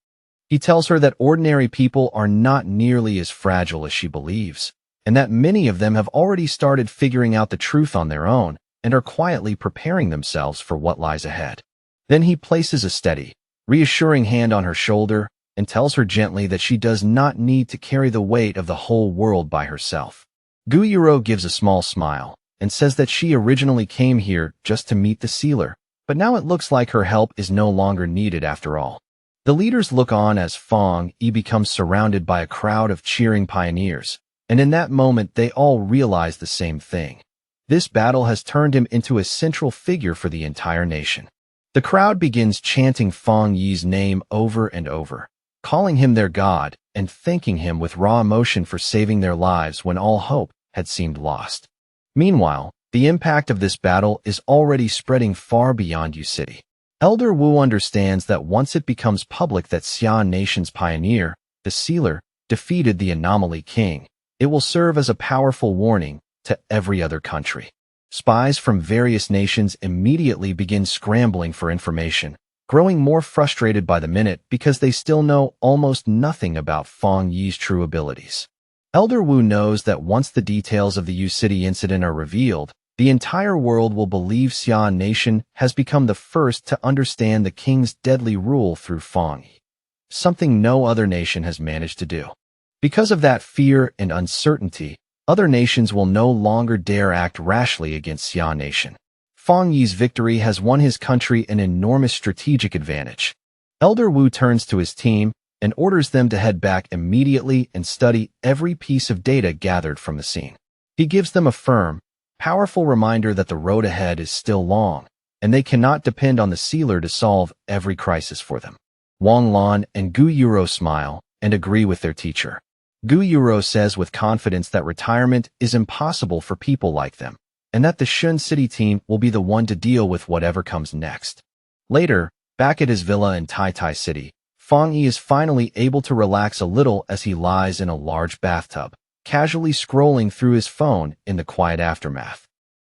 He tells her that ordinary people are not nearly as fragile as she believes, and that many of them have already started figuring out the truth on their own and are quietly preparing themselves for what lies ahead. Then he places a steady, reassuring hand on her shoulder and tells her gently that she does not need to carry the weight of the whole world by herself. Gu Yuro gives a small smile and says that she originally came here just to meet the sealer, but now it looks like her help is no longer needed after all. The leaders look on as Fang Yi becomes surrounded by a crowd of cheering pioneers, and in that moment they all realize the same thing. This battle has turned him into a central figure for the entire nation. The crowd begins chanting Fang Yi's name over and over, calling him their god and thanking him with raw emotion for saving their lives when all hope had seemed lost. Meanwhile, the impact of this battle is already spreading far beyond City. Elder Wu understands that once it becomes public that Xian Nation's pioneer, the Sealer, defeated the Anomaly King, it will serve as a powerful warning to every other country. Spies from various nations immediately begin scrambling for information, growing more frustrated by the minute because they still know almost nothing about Fang Yi's true abilities. Elder Wu knows that once the details of the City incident are revealed, the entire world will believe Xian Nation has become the first to understand the king's deadly rule through Fang Yi. something no other nation has managed to do. Because of that fear and uncertainty, other nations will no longer dare act rashly against Xia Nation. Fang Yi's victory has won his country an enormous strategic advantage. Elder Wu turns to his team and orders them to head back immediately and study every piece of data gathered from the scene. He gives them a firm, powerful reminder that the road ahead is still long, and they cannot depend on the sealer to solve every crisis for them. Wang Lan and Gu Yuro smile and agree with their teacher. Gu Yuro says with confidence that retirement is impossible for people like them, and that the Shun City team will be the one to deal with whatever comes next. Later, back at his villa in Tai Tai City, Fang Yi is finally able to relax a little as he lies in a large bathtub, casually scrolling through his phone in the quiet aftermath.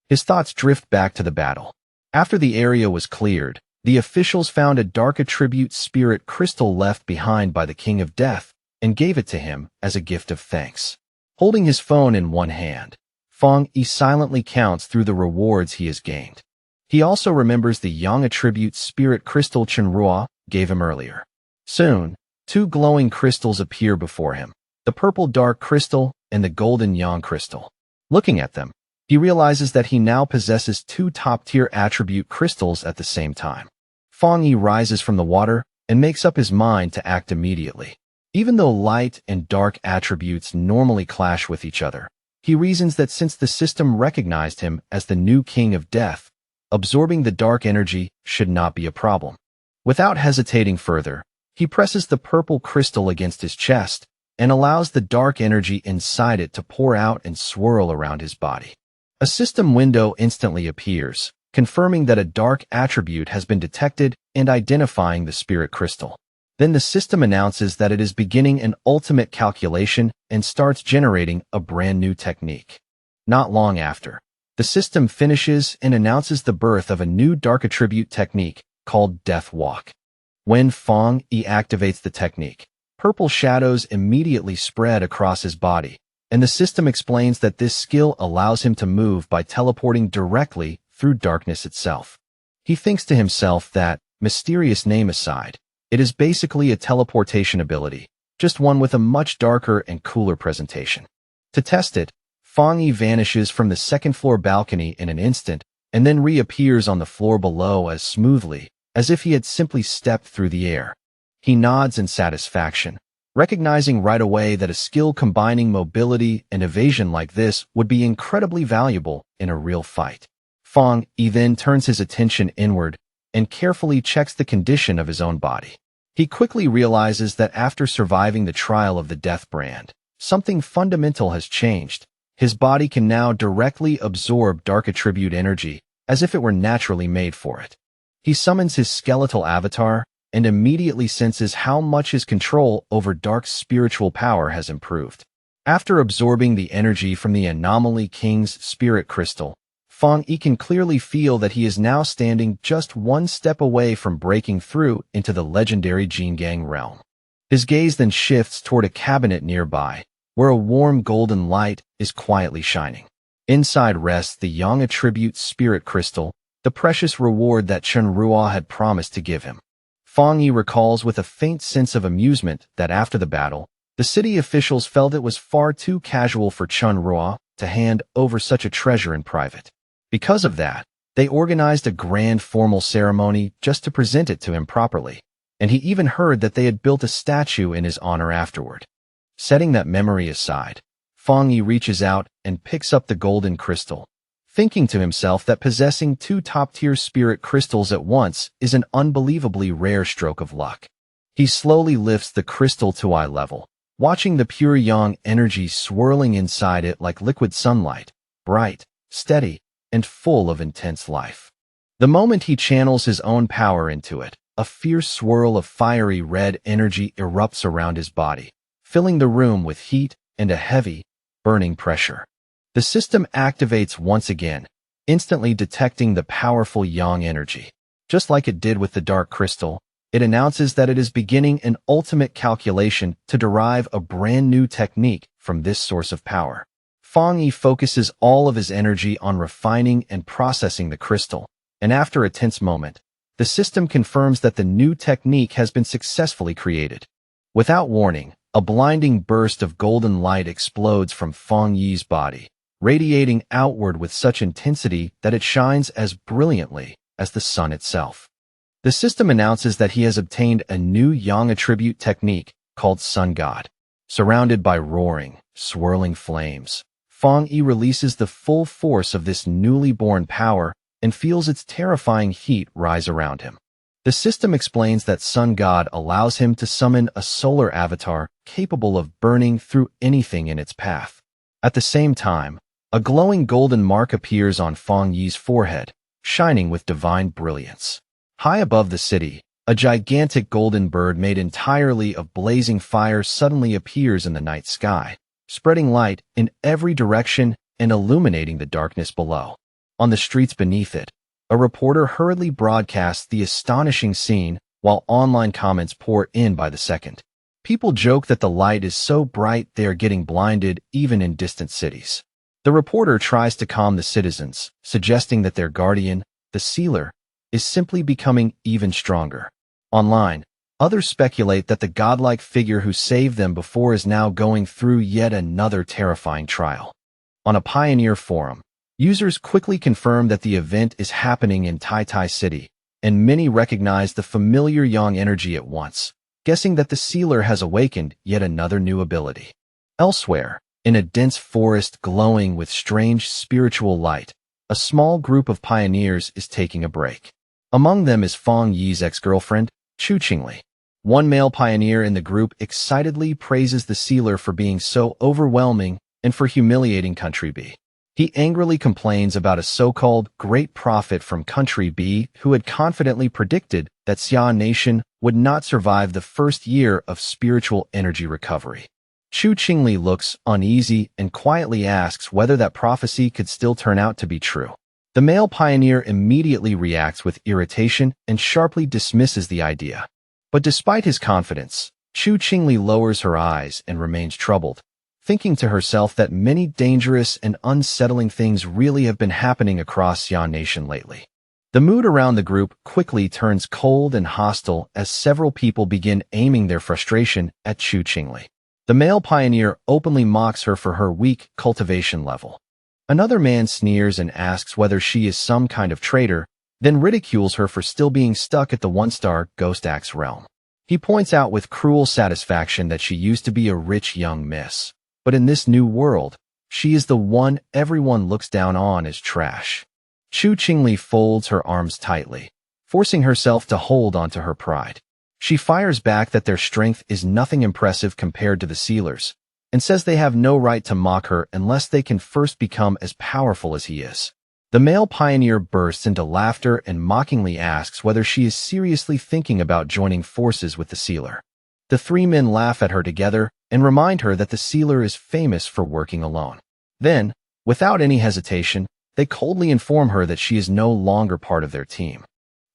His thoughts drift back to the battle. After the area was cleared, the officials found a dark attribute spirit crystal left behind by the King of Death and gave it to him as a gift of thanks. Holding his phone in one hand, Fang Yi silently counts through the rewards he has gained. He also remembers the yang attribute spirit crystal Chenrua gave him earlier. Soon, two glowing crystals appear before him, the purple dark crystal and the golden yang crystal. Looking at them, he realizes that he now possesses two top-tier attribute crystals at the same time. Fang Yi rises from the water and makes up his mind to act immediately. Even though light and dark attributes normally clash with each other, he reasons that since the system recognized him as the new King of Death, absorbing the dark energy should not be a problem. Without hesitating further, he presses the purple crystal against his chest and allows the dark energy inside it to pour out and swirl around his body. A system window instantly appears, confirming that a dark attribute has been detected and identifying the spirit crystal. Then the system announces that it is beginning an ultimate calculation and starts generating a brand new technique. Not long after, the system finishes and announces the birth of a new dark attribute technique called Death Walk. When Fang Yi activates the technique, purple shadows immediately spread across his body, and the system explains that this skill allows him to move by teleporting directly through darkness itself. He thinks to himself that, mysterious name aside, it is basically a teleportation ability, just one with a much darker and cooler presentation. To test it, Fang Yi vanishes from the second-floor balcony in an instant and then reappears on the floor below as smoothly as if he had simply stepped through the air. He nods in satisfaction, recognizing right away that a skill combining mobility and evasion like this would be incredibly valuable in a real fight. Fang Yi then turns his attention inward and carefully checks the condition of his own body. He quickly realizes that after surviving the trial of the Death Brand, something fundamental has changed. His body can now directly absorb dark attribute energy as if it were naturally made for it. He summons his skeletal avatar and immediately senses how much his control over dark spiritual power has improved. After absorbing the energy from the Anomaly King's spirit crystal, Fang Yi can clearly feel that he is now standing just one step away from breaking through into the legendary Jingang realm. His gaze then shifts toward a cabinet nearby, where a warm golden light is quietly shining. Inside rests the Yang attribute spirit crystal, the precious reward that Chenrua had promised to give him. Fang Yi recalls with a faint sense of amusement that after the battle, the city officials felt it was far too casual for Chenrua to hand over such a treasure in private. Because of that, they organized a grand formal ceremony just to present it to him properly, and he even heard that they had built a statue in his honor afterward. Setting that memory aside, Fang Yi reaches out and picks up the golden crystal, thinking to himself that possessing two top-tier spirit crystals at once is an unbelievably rare stroke of luck. He slowly lifts the crystal to eye level, watching the pure yang energy swirling inside it like liquid sunlight, bright, steady, and full of intense life. The moment he channels his own power into it, a fierce swirl of fiery red energy erupts around his body, filling the room with heat and a heavy, burning pressure. The system activates once again, instantly detecting the powerful yang energy. Just like it did with the dark crystal, it announces that it is beginning an ultimate calculation to derive a brand new technique from this source of power. Fang Yi focuses all of his energy on refining and processing the crystal, and after a tense moment, the system confirms that the new technique has been successfully created. Without warning, a blinding burst of golden light explodes from Feng Yi's body, radiating outward with such intensity that it shines as brilliantly as the sun itself. The system announces that he has obtained a new Yang attribute technique called Sun God. Surrounded by roaring, swirling flames, Feng Yi releases the full force of this newly born power and feels its terrifying heat rise around him. The system explains that Sun God allows him to summon a solar avatar capable of burning through anything in its path. At the same time, a glowing golden mark appears on Feng Yi's forehead, shining with divine brilliance. High above the city, a gigantic golden bird made entirely of blazing fire suddenly appears in the night sky, spreading light in every direction and illuminating the darkness below. On the streets beneath it, a reporter hurriedly broadcasts the astonishing scene while online comments pour in by the second. People joke that the light is so bright they are getting blinded even in distant cities. The reporter tries to calm the citizens, suggesting that their guardian, the sealer, is simply becoming even stronger. Online, others speculate that the godlike figure who saved them before is now going through yet another terrifying trial. On a Pioneer forum, users quickly confirm that the event is happening in Tai City, and many recognize the familiar Yang energy at once, guessing that the sealer has awakened yet another new ability. Elsewhere, in a dense forest glowing with strange spiritual light, a small group of pioneers is taking a break. Among them is Feng Yi's ex-girlfriend, Chu Qingli. One male pioneer in the group excitedly praises the sealer for being so overwhelming and for humiliating Country B. He angrily complains about a so-called great prophet from Country B who had confidently predicted that Xia Nation would not survive the first year of spiritual energy recovery. Chu Qingli looks uneasy and quietly asks whether that prophecy could still turn out to be true. The male pioneer immediately reacts with irritation and sharply dismisses the idea. But despite his confidence, Chu Qingli lowers her eyes and remains troubled, thinking to herself that many dangerous and unsettling things really have been happening across Xia Nation lately. The mood around the group quickly turns cold and hostile as several people begin aiming their frustration at Chu Qingli. The male pioneer openly mocks her for her weak cultivation level. Another man sneers and asks whether she is some kind of traitor, then ridicules her for still being stuck at the one-star Ghost Axe realm. He points out with cruel satisfaction that she used to be a rich young miss, but in this new world, she is the one everyone looks down on as trash. Chu Qingli folds her arms tightly, forcing herself to hold onto her pride. She fires back that their strength is nothing impressive compared to the sealers, and says they have no right to mock her unless they can first become as powerful as he is. The male pioneer bursts into laughter and mockingly asks whether she is seriously thinking about joining forces with the sealer. The three men laugh at her together and remind her that the sealer is famous for working alone. Then, without any hesitation, they coldly inform her that she is no longer part of their team.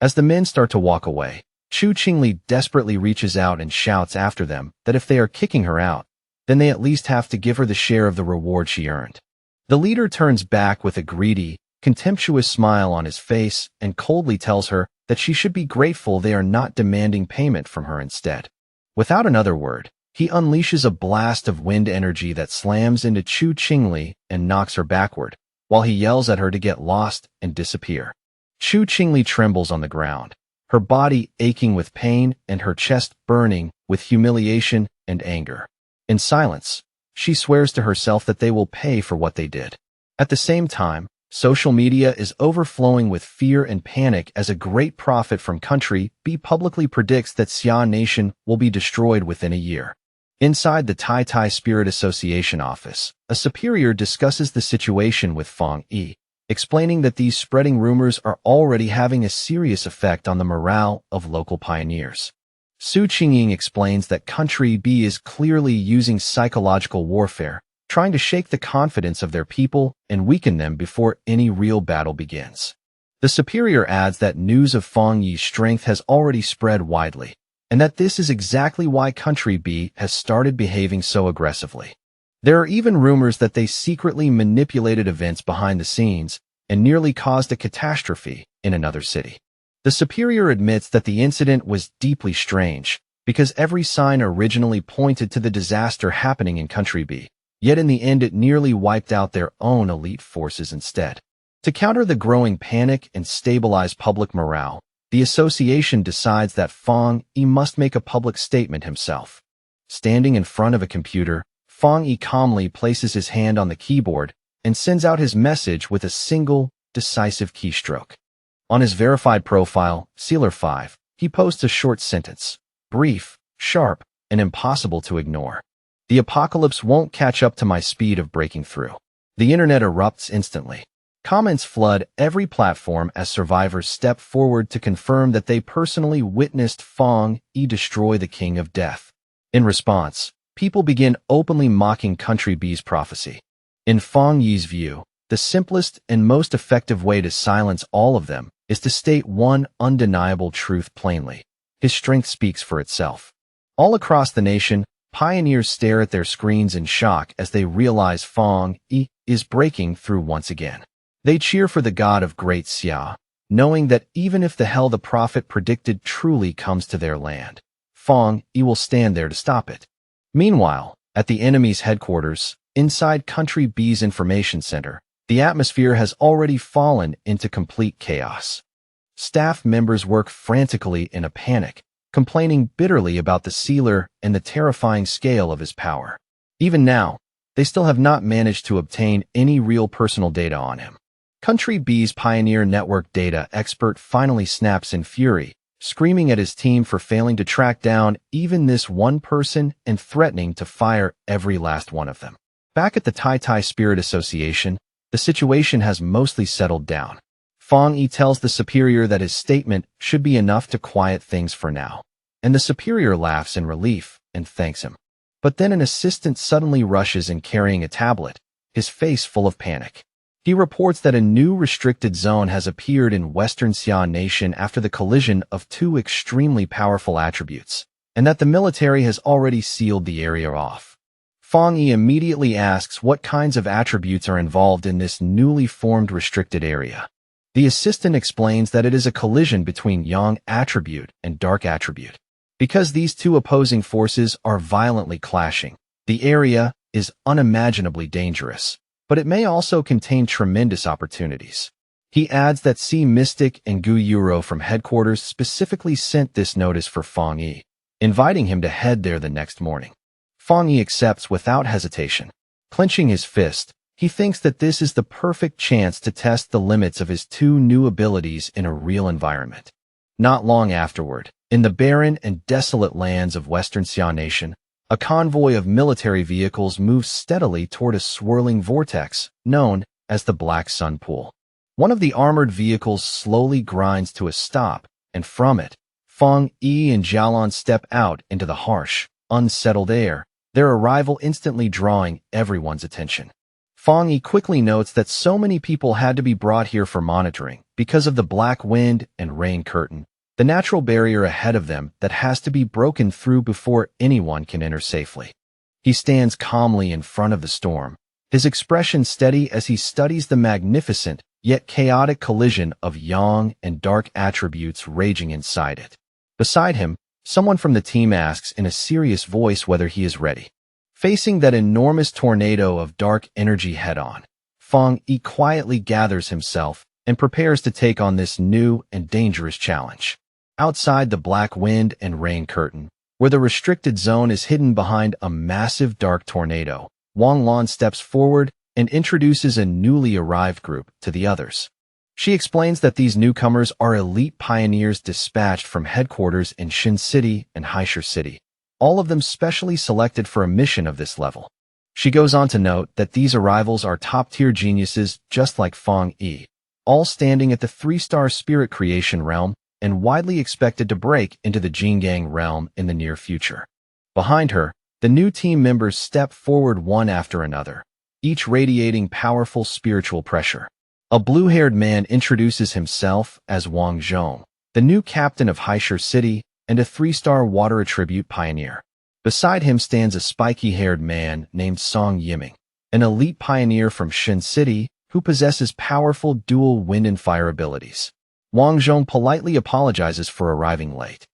As the men start to walk away, Chu Qingli desperately reaches out and shouts after them that if they are kicking her out, then they at least have to give her the share of the reward she earned. The leader turns back with a greedy, contemptuous smile on his face and coldly tells her that she should be grateful they are not demanding payment from her instead. Without another word, he unleashes a blast of wind energy that slams into Chu Qingli and knocks her backward, while he yells at her to get lost and disappear. Chu Qingli trembles on the ground, her body aching with pain and her chest burning with humiliation and anger. In silence, she swears to herself that they will pay for what they did. At the same time, social media is overflowing with fear and panic as a great prophet from Country B publicly predicts that Xia Nation will be destroyed within a year. Inside the Tai Spirit Association office, a superior discusses the situation with Feng Yi, explaining that these spreading rumors are already having a serious effect on the morale of local pioneers. Su Qingying explains that Country B is clearly using psychological warfare, trying to shake the confidence of their people and weaken them before any real battle begins. The superior adds that news of Feng Yi's strength has already spread widely, and that this is exactly why Country B has started behaving so aggressively. There are even rumors that they secretly manipulated events behind the scenes and nearly caused a catastrophe in another city. The superior admits that the incident was deeply strange, because every sign originally pointed to the disaster happening in Country B. Yet in the end it nearly wiped out their own elite forces instead. To counter the growing panic and stabilize public morale, the association decides that Fong Yi must make a public statement himself. Standing in front of a computer, Fong Yi calmly places his hand on the keyboard and sends out his message with a single, decisive keystroke. On his verified profile, Sealer 5, he posts a short sentence. Brief, sharp, and impossible to ignore. The apocalypse won't catch up to my speed of breaking through. The internet erupts instantly. Comments flood every platform as survivors step forward to confirm that they personally witnessed Fong Yi destroy the King of Death. In response, people begin openly mocking Country B's prophecy. In Fong Yi's view, the simplest and most effective way to silence all of them is to state one undeniable truth plainly. His strength speaks for itself. All across the nation, pioneers stare at their screens in shock as they realize Fong Yi is breaking through once again. They cheer for the god of Great Xia, knowing that even if the hell the prophet predicted truly comes to their land, Fong Yi will stand there to stop it. Meanwhile, at the enemy's headquarters, inside Country B's information center, the atmosphere has already fallen into complete chaos. Staff members work frantically in a panic, complaining bitterly about the sealer and the terrifying scale of his power. Even now, they still have not managed to obtain any real personal data on him. Country B's Pioneer Network data expert finally snaps in fury, screaming at his team for failing to track down even this one person and threatening to fire every last one of them. Back at the Tai Tai Spirit Association, the situation has mostly settled down. Fong Yi tells the superior that his statement should be enough to quiet things for now, and the superior laughs in relief and thanks him. But then an assistant suddenly rushes in carrying a tablet, his face full of panic. He reports that a new restricted zone has appeared in Western Xia Nation after the collision of two extremely powerful attributes, and that the military has already sealed the area off. Fong Yi immediately asks what kinds of attributes are involved in this newly formed restricted area. The assistant explains that it is a collision between Yang attribute and Dark attribute. Because these two opposing forces are violently clashing, the area is unimaginably dangerous, but it may also contain tremendous opportunities. He adds that Sea Mystic and Gu Yuro from headquarters specifically sent this notice for Fong Yi, inviting him to head there the next morning. Fong Yi accepts without hesitation. Clenching his fist, he thinks that this is the perfect chance to test the limits of his two new abilities in a real environment. Not long afterward, in the barren and desolate lands of Western Xia Nation, a convoy of military vehicles moves steadily toward a swirling vortex known as the Black Sun Pool. One of the armored vehicles slowly grinds to a stop, and from it, Fong Yi and Jialan step out into the harsh, unsettled air, their arrival instantly drawing everyone's attention. Fong Yi quickly notes that so many people had to be brought here for monitoring because of the black wind and rain curtain, the natural barrier ahead of them that has to be broken through before anyone can enter safely. He stands calmly in front of the storm, his expression steady as he studies the magnificent yet chaotic collision of Yang and Dark attributes raging inside it. Beside him, someone from the team asks in a serious voice whether he is ready. Facing that enormous tornado of dark energy head-on, Fong Yi quietly gathers himself and prepares to take on this new and dangerous challenge. Outside the black wind and rain curtain, where the restricted zone is hidden behind a massive dark tornado, Wang Lan steps forward and introduces a newly arrived group to the others. She explains that these newcomers are elite pioneers dispatched from headquarters in Xin City and Haisher City, all of them specially selected for a mission of this level. She goes on to note that these arrivals are top-tier geniuses just like Fong Yi, all standing at the 3-star spirit creation realm and widely expected to break into the Jingang realm in the near future. Behind her, the new team members step forward one after another, each radiating powerful spiritual pressure. A blue-haired man introduces himself as Wang Zhong, the new captain of Haisher City and a 3-star water attribute pioneer. Beside him stands a spiky-haired man named Song Yiming, an elite pioneer from Xin City who possesses powerful dual wind and fire abilities. Wang Zhong politely apologizes for arriving late.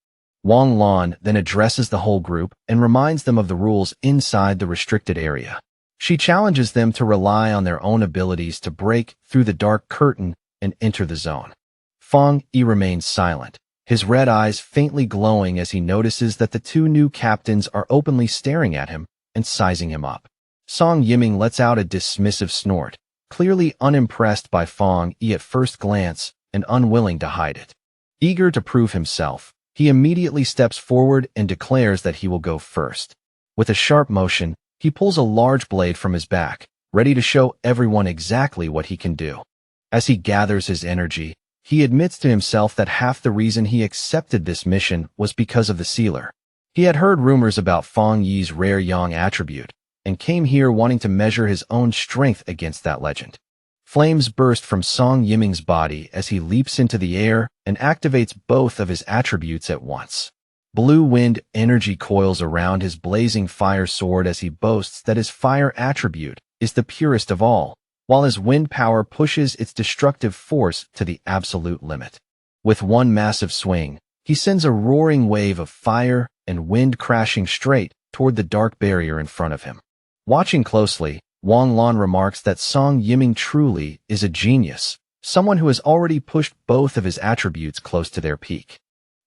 Wang Lan then addresses the whole group and reminds them of the rules inside the restricted area. She challenges them to rely on their own abilities to break through the dark curtain and enter the zone. Fang Yi remains silent, his red eyes faintly glowing as he notices that the two new captains are openly staring at him and sizing him up. Song Yiming lets out a dismissive snort, clearly unimpressed by Fang Yi at first glance and unwilling to hide it. Eager to prove himself, he immediately steps forward and declares that he will go first. With a sharp motion, he pulls a large blade from his back, ready to show everyone exactly what he can do. As he gathers his energy, he admits to himself that half the reason he accepted this mission was because of the sealer. He had heard rumors about Fang Yi's rare yang attribute, and came here wanting to measure his own strength against that legend. Flames burst from Song Yiming's body as he leaps into the air and activates both of his attributes at once. Blue wind energy coils around his blazing fire sword as he boasts that his fire attribute is the purest of all, while his wind power pushes its destructive force to the absolute limit. With one massive swing, he sends a roaring wave of fire and wind crashing straight toward the dark barrier in front of him. Watching closely, Wang Lan remarks that Song Yiming truly is a genius, someone who has already pushed both of his attributes close to their peak.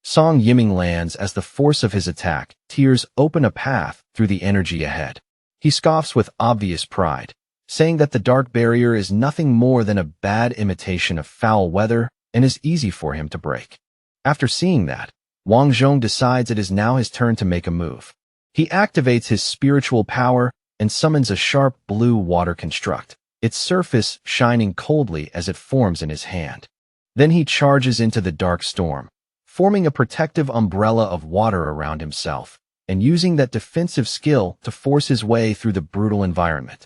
Song Yiming lands as the force of his attack tears open a path through the energy ahead. He scoffs with obvious pride, saying that the dark barrier is nothing more than a bad imitation of foul weather and is easy for him to break. After seeing that, Wang Zhong decides it is now his turn to make a move. He activates his spiritual power and summons a sharp blue water construct, its surface shining coldly as it forms in his hand. Then he charges into the dark storm, forming a protective umbrella of water around himself, and using that defensive skill to force his way through the brutal environment.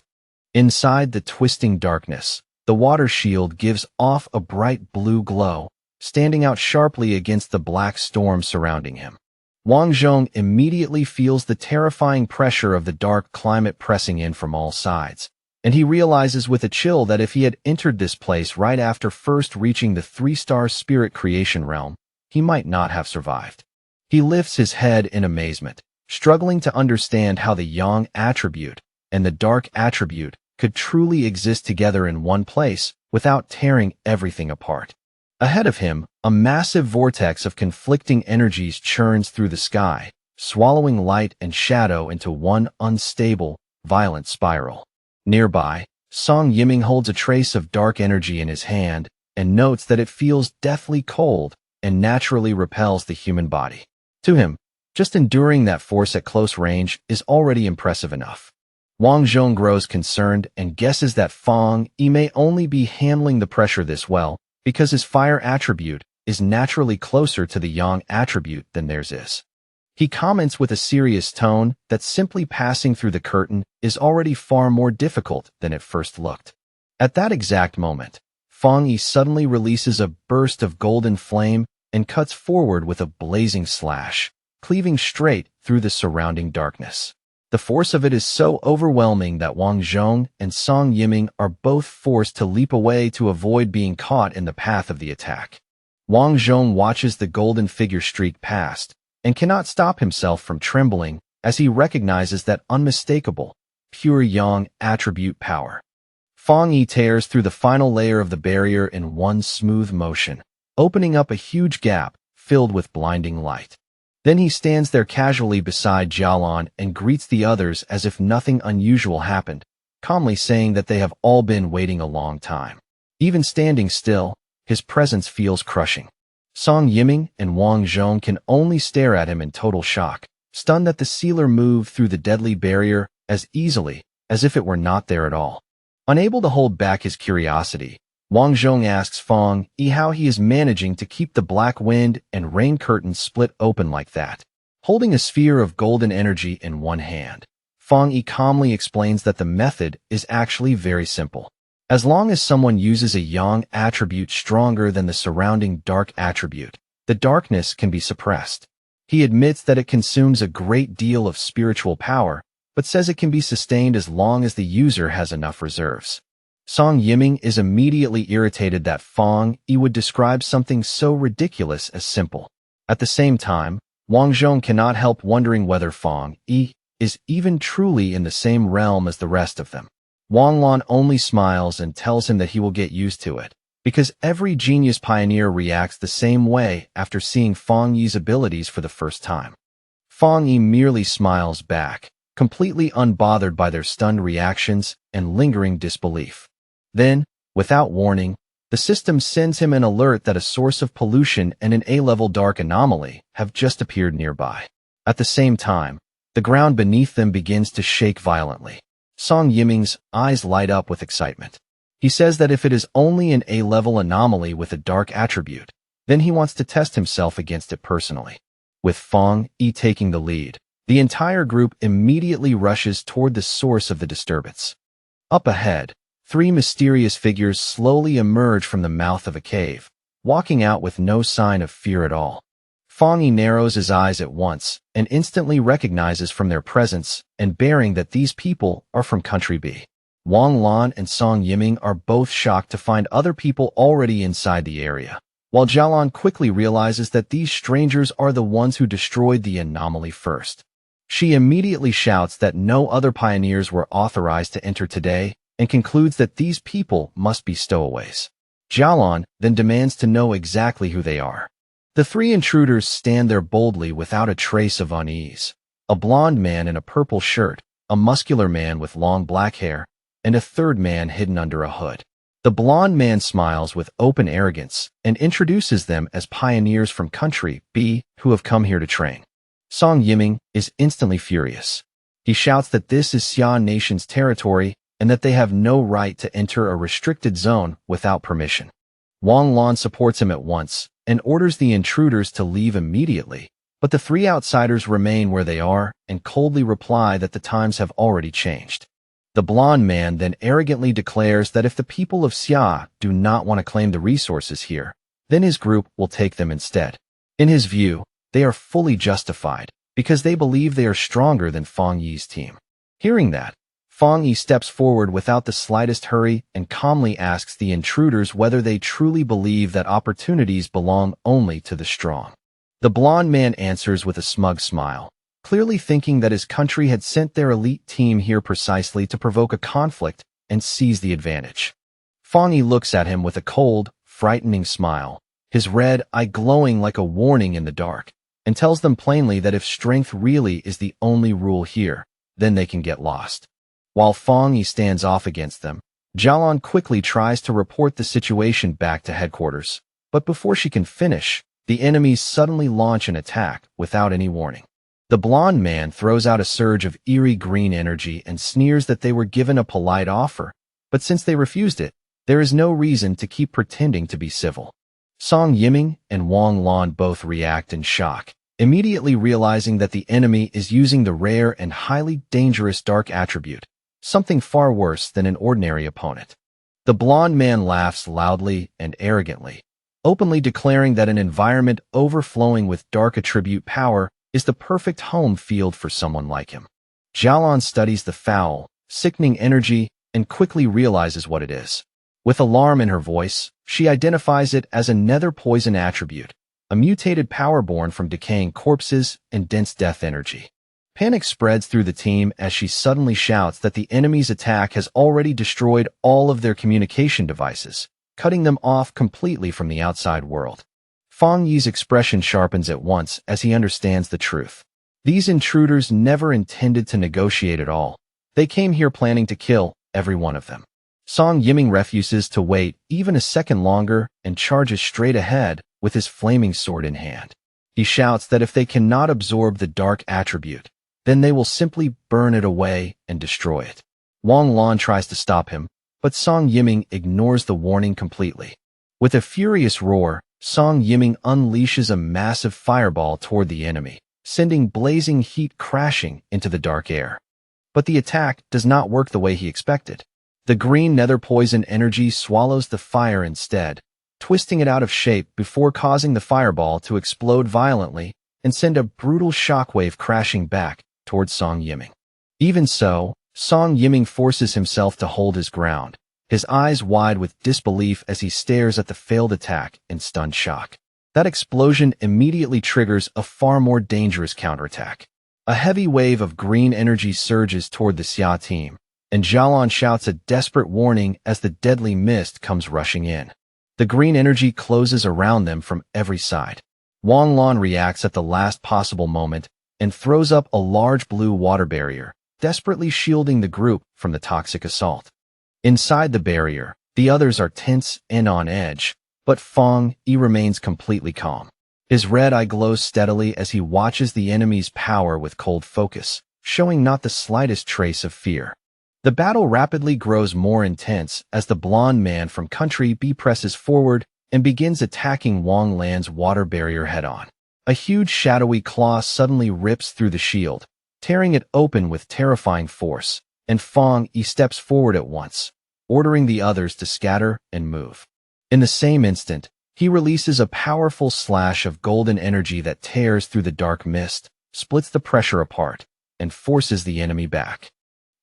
Inside the twisting darkness, the water shield gives off a bright blue glow, standing out sharply against the black storm surrounding him. Wang Zhong immediately feels the terrifying pressure of the dark climate pressing in from all sides, and he realizes with a chill that if he had entered this place right after first reaching the 3-star spirit creation realm, he might not have survived. He lifts his head in amazement, struggling to understand how the yang attribute and the dark attribute could truly exist together in one place without tearing everything apart. Ahead of him, a massive vortex of conflicting energies churns through the sky, swallowing light and shadow into one unstable, violent spiral. Nearby, Song Yiming holds a trace of dark energy in his hand and notes that it feels deathly cold and naturally repels the human body. To him, just enduring that force at close range is already impressive enough. Wang Zhong grows concerned and guesses that Fang Yi may only be handling the pressure this well because his fire attribute is naturally closer to the yang attribute than theirs is. He comments with a serious tone that simply passing through the curtain is already far more difficult than it first looked. At that exact moment, Fang Yi suddenly releases a burst of golden flame and cuts forward with a blazing slash, cleaving straight through the surrounding darkness. The force of it is so overwhelming that Wang Zhong and Song Yiming are both forced to leap away to avoid being caught in the path of the attack. Wang Zhong watches the golden figure streak past and cannot stop himself from trembling as he recognizes that unmistakable, pure yang attribute power. Fang Yi tears through the final layer of the barrier in one smooth motion, opening up a huge gap filled with blinding light. Then he stands there casually beside Jialan and greets the others as if nothing unusual happened, calmly saying that they have all been waiting a long time. Even standing still, his presence feels crushing. Song Yiming and Wang Zhong can only stare at him in total shock, stunned that the sealer moved through the deadly barrier as easily as if it were not there at all. Unable to hold back his curiosity, Wang Zhong asks Fang Yi how he is managing to keep the black wind and rain curtains split open like that. Holding a sphere of golden energy in one hand, Fang Yi calmly explains that the method is actually very simple. As long as someone uses a yang attribute stronger than the surrounding dark attribute, the darkness can be suppressed. He admits that it consumes a great deal of spiritual power, but says it can be sustained as long as the user has enough reserves. Song Yiming is immediately irritated that Fang Yi would describe something so ridiculous as simple. At the same time, Wang Zhong cannot help wondering whether Fang Yi is even truly in the same realm as the rest of them. Wang Lan only smiles and tells him that he will get used to it, because every genius pioneer reacts the same way after seeing Fang Yi's abilities for the first time. Fang Yi merely smiles back, completely unbothered by their stunned reactions and lingering disbelief. Then, without warning, the system sends him an alert that a source of pollution and an A-level dark anomaly have just appeared nearby. At the same time, the ground beneath them begins to shake violently. Song Yiming's eyes light up with excitement. He says that if it is only an A-level anomaly with a dark attribute, then he wants to test himself against it personally. With Fang Yi taking the lead, the entire group immediately rushes toward the source of the disturbance. Up ahead, 3 mysterious figures slowly emerge from the mouth of a cave, walking out with no sign of fear at all. Fang Yi narrows his eyes at once and instantly recognizes from their presence and bearing that these people are from Country B. Wang Lan and Song Yiming are both shocked to find other people already inside the area, while Jialan quickly realizes that these strangers are the ones who destroyed the anomaly first. She immediately shouts that no other pioneers were authorized to enter today and concludes that these people must be stowaways. Jialan then demands to know exactly who they are. The 3 intruders stand there boldly without a trace of unease. A blond man in a purple shirt, a muscular man with long black hair, and a third man hidden under a hood. The blond man smiles with open arrogance and introduces them as pioneers from Country B who have come here to train. Song Yiming is instantly furious. He shouts that this is Xia Nation's territory and that they have no right to enter a restricted zone without permission. Wang Lan supports him at once and orders the intruders to leave immediately, but the 3 outsiders remain where they are and coldly reply that the times have already changed. The blond man then arrogantly declares that if the people of Xia do not want to claim the resources here, then his group will take them instead. In his view, they are fully justified because they believe they are stronger than Fang Yi's team. Hearing that, Fang Yi steps forward without the slightest hurry and calmly asks the intruders whether they truly believe that opportunities belong only to the strong. The blond man answers with a smug smile, clearly thinking that his country had sent their elite team here precisely to provoke a conflict and seize the advantage. Fang Yi looks at him with a cold, frightening smile, his red eye glowing like a warning in the dark, and tells them plainly that if strength really is the only rule here, then they can get lost. While Fang Yi stands off against them, Jialan quickly tries to report the situation back to headquarters, but before she can finish, the enemies suddenly launch an attack without any warning. The blond man throws out a surge of eerie green energy and sneers that they were given a polite offer, but since they refused it, there is no reason to keep pretending to be civil. Song Yiming and Wang Lan both react in shock, immediately realizing that the enemy is using the rare and highly dangerous dark attribute, something far worse than an ordinary opponent. The blond man laughs loudly and arrogantly, openly declaring that an environment overflowing with dark attribute power is the perfect home field for someone like him. Jialan studies the foul, sickening energy and quickly realizes what it is. With alarm in her voice, she identifies it as a nether poison attribute, a mutated power born from decaying corpses and dense death energy. Panic spreads through the team as she suddenly shouts that the enemy's attack has already destroyed all of their communication devices, cutting them off completely from the outside world. Fang Yi's expression sharpens at once as he understands the truth. These intruders never intended to negotiate at all. They came here planning to kill every one of them. Song Yiming refuses to wait even a second longer and charges straight ahead with his flaming sword in hand. He shouts that if they cannot absorb the dark attribute, then they will simply burn it away and destroy it. Wang Lan tries to stop him, but Song Yiming ignores the warning completely. With a furious roar, Song Yiming unleashes a massive fireball toward the enemy, sending blazing heat crashing into the dark air. But the attack does not work the way he expected. The green nether poison energy swallows the fire instead, twisting it out of shape before causing the fireball to explode violently and send a brutal shockwave crashing back towards Song Yiming. Even so, Song Yiming forces himself to hold his ground, his eyes wide with disbelief as he stares at the failed attack in stunned shock. That explosion immediately triggers a far more dangerous counterattack. A heavy wave of green energy surges toward the Xia team, and Jialon shouts a desperate warning as the deadly mist comes rushing in. The green energy closes around them from every side. Wang Lan reacts at the last possible moment and throws up a large blue water barrier, desperately shielding the group from the toxic assault. Inside the barrier, the others are tense and on edge, but Fang Yi remains completely calm. His red eye glows steadily as he watches the enemy's power with cold focus, showing not the slightest trace of fear. The battle rapidly grows more intense as the blonde man from Country B presses forward and begins attacking Wang Lan's water barrier head-on. A huge shadowy claw suddenly rips through the shield, tearing it open with terrifying force, and Fang Yi steps forward at once, ordering the others to scatter and move. In the same instant, he releases a powerful slash of golden energy that tears through the dark mist, splits the pressure apart, and forces the enemy back.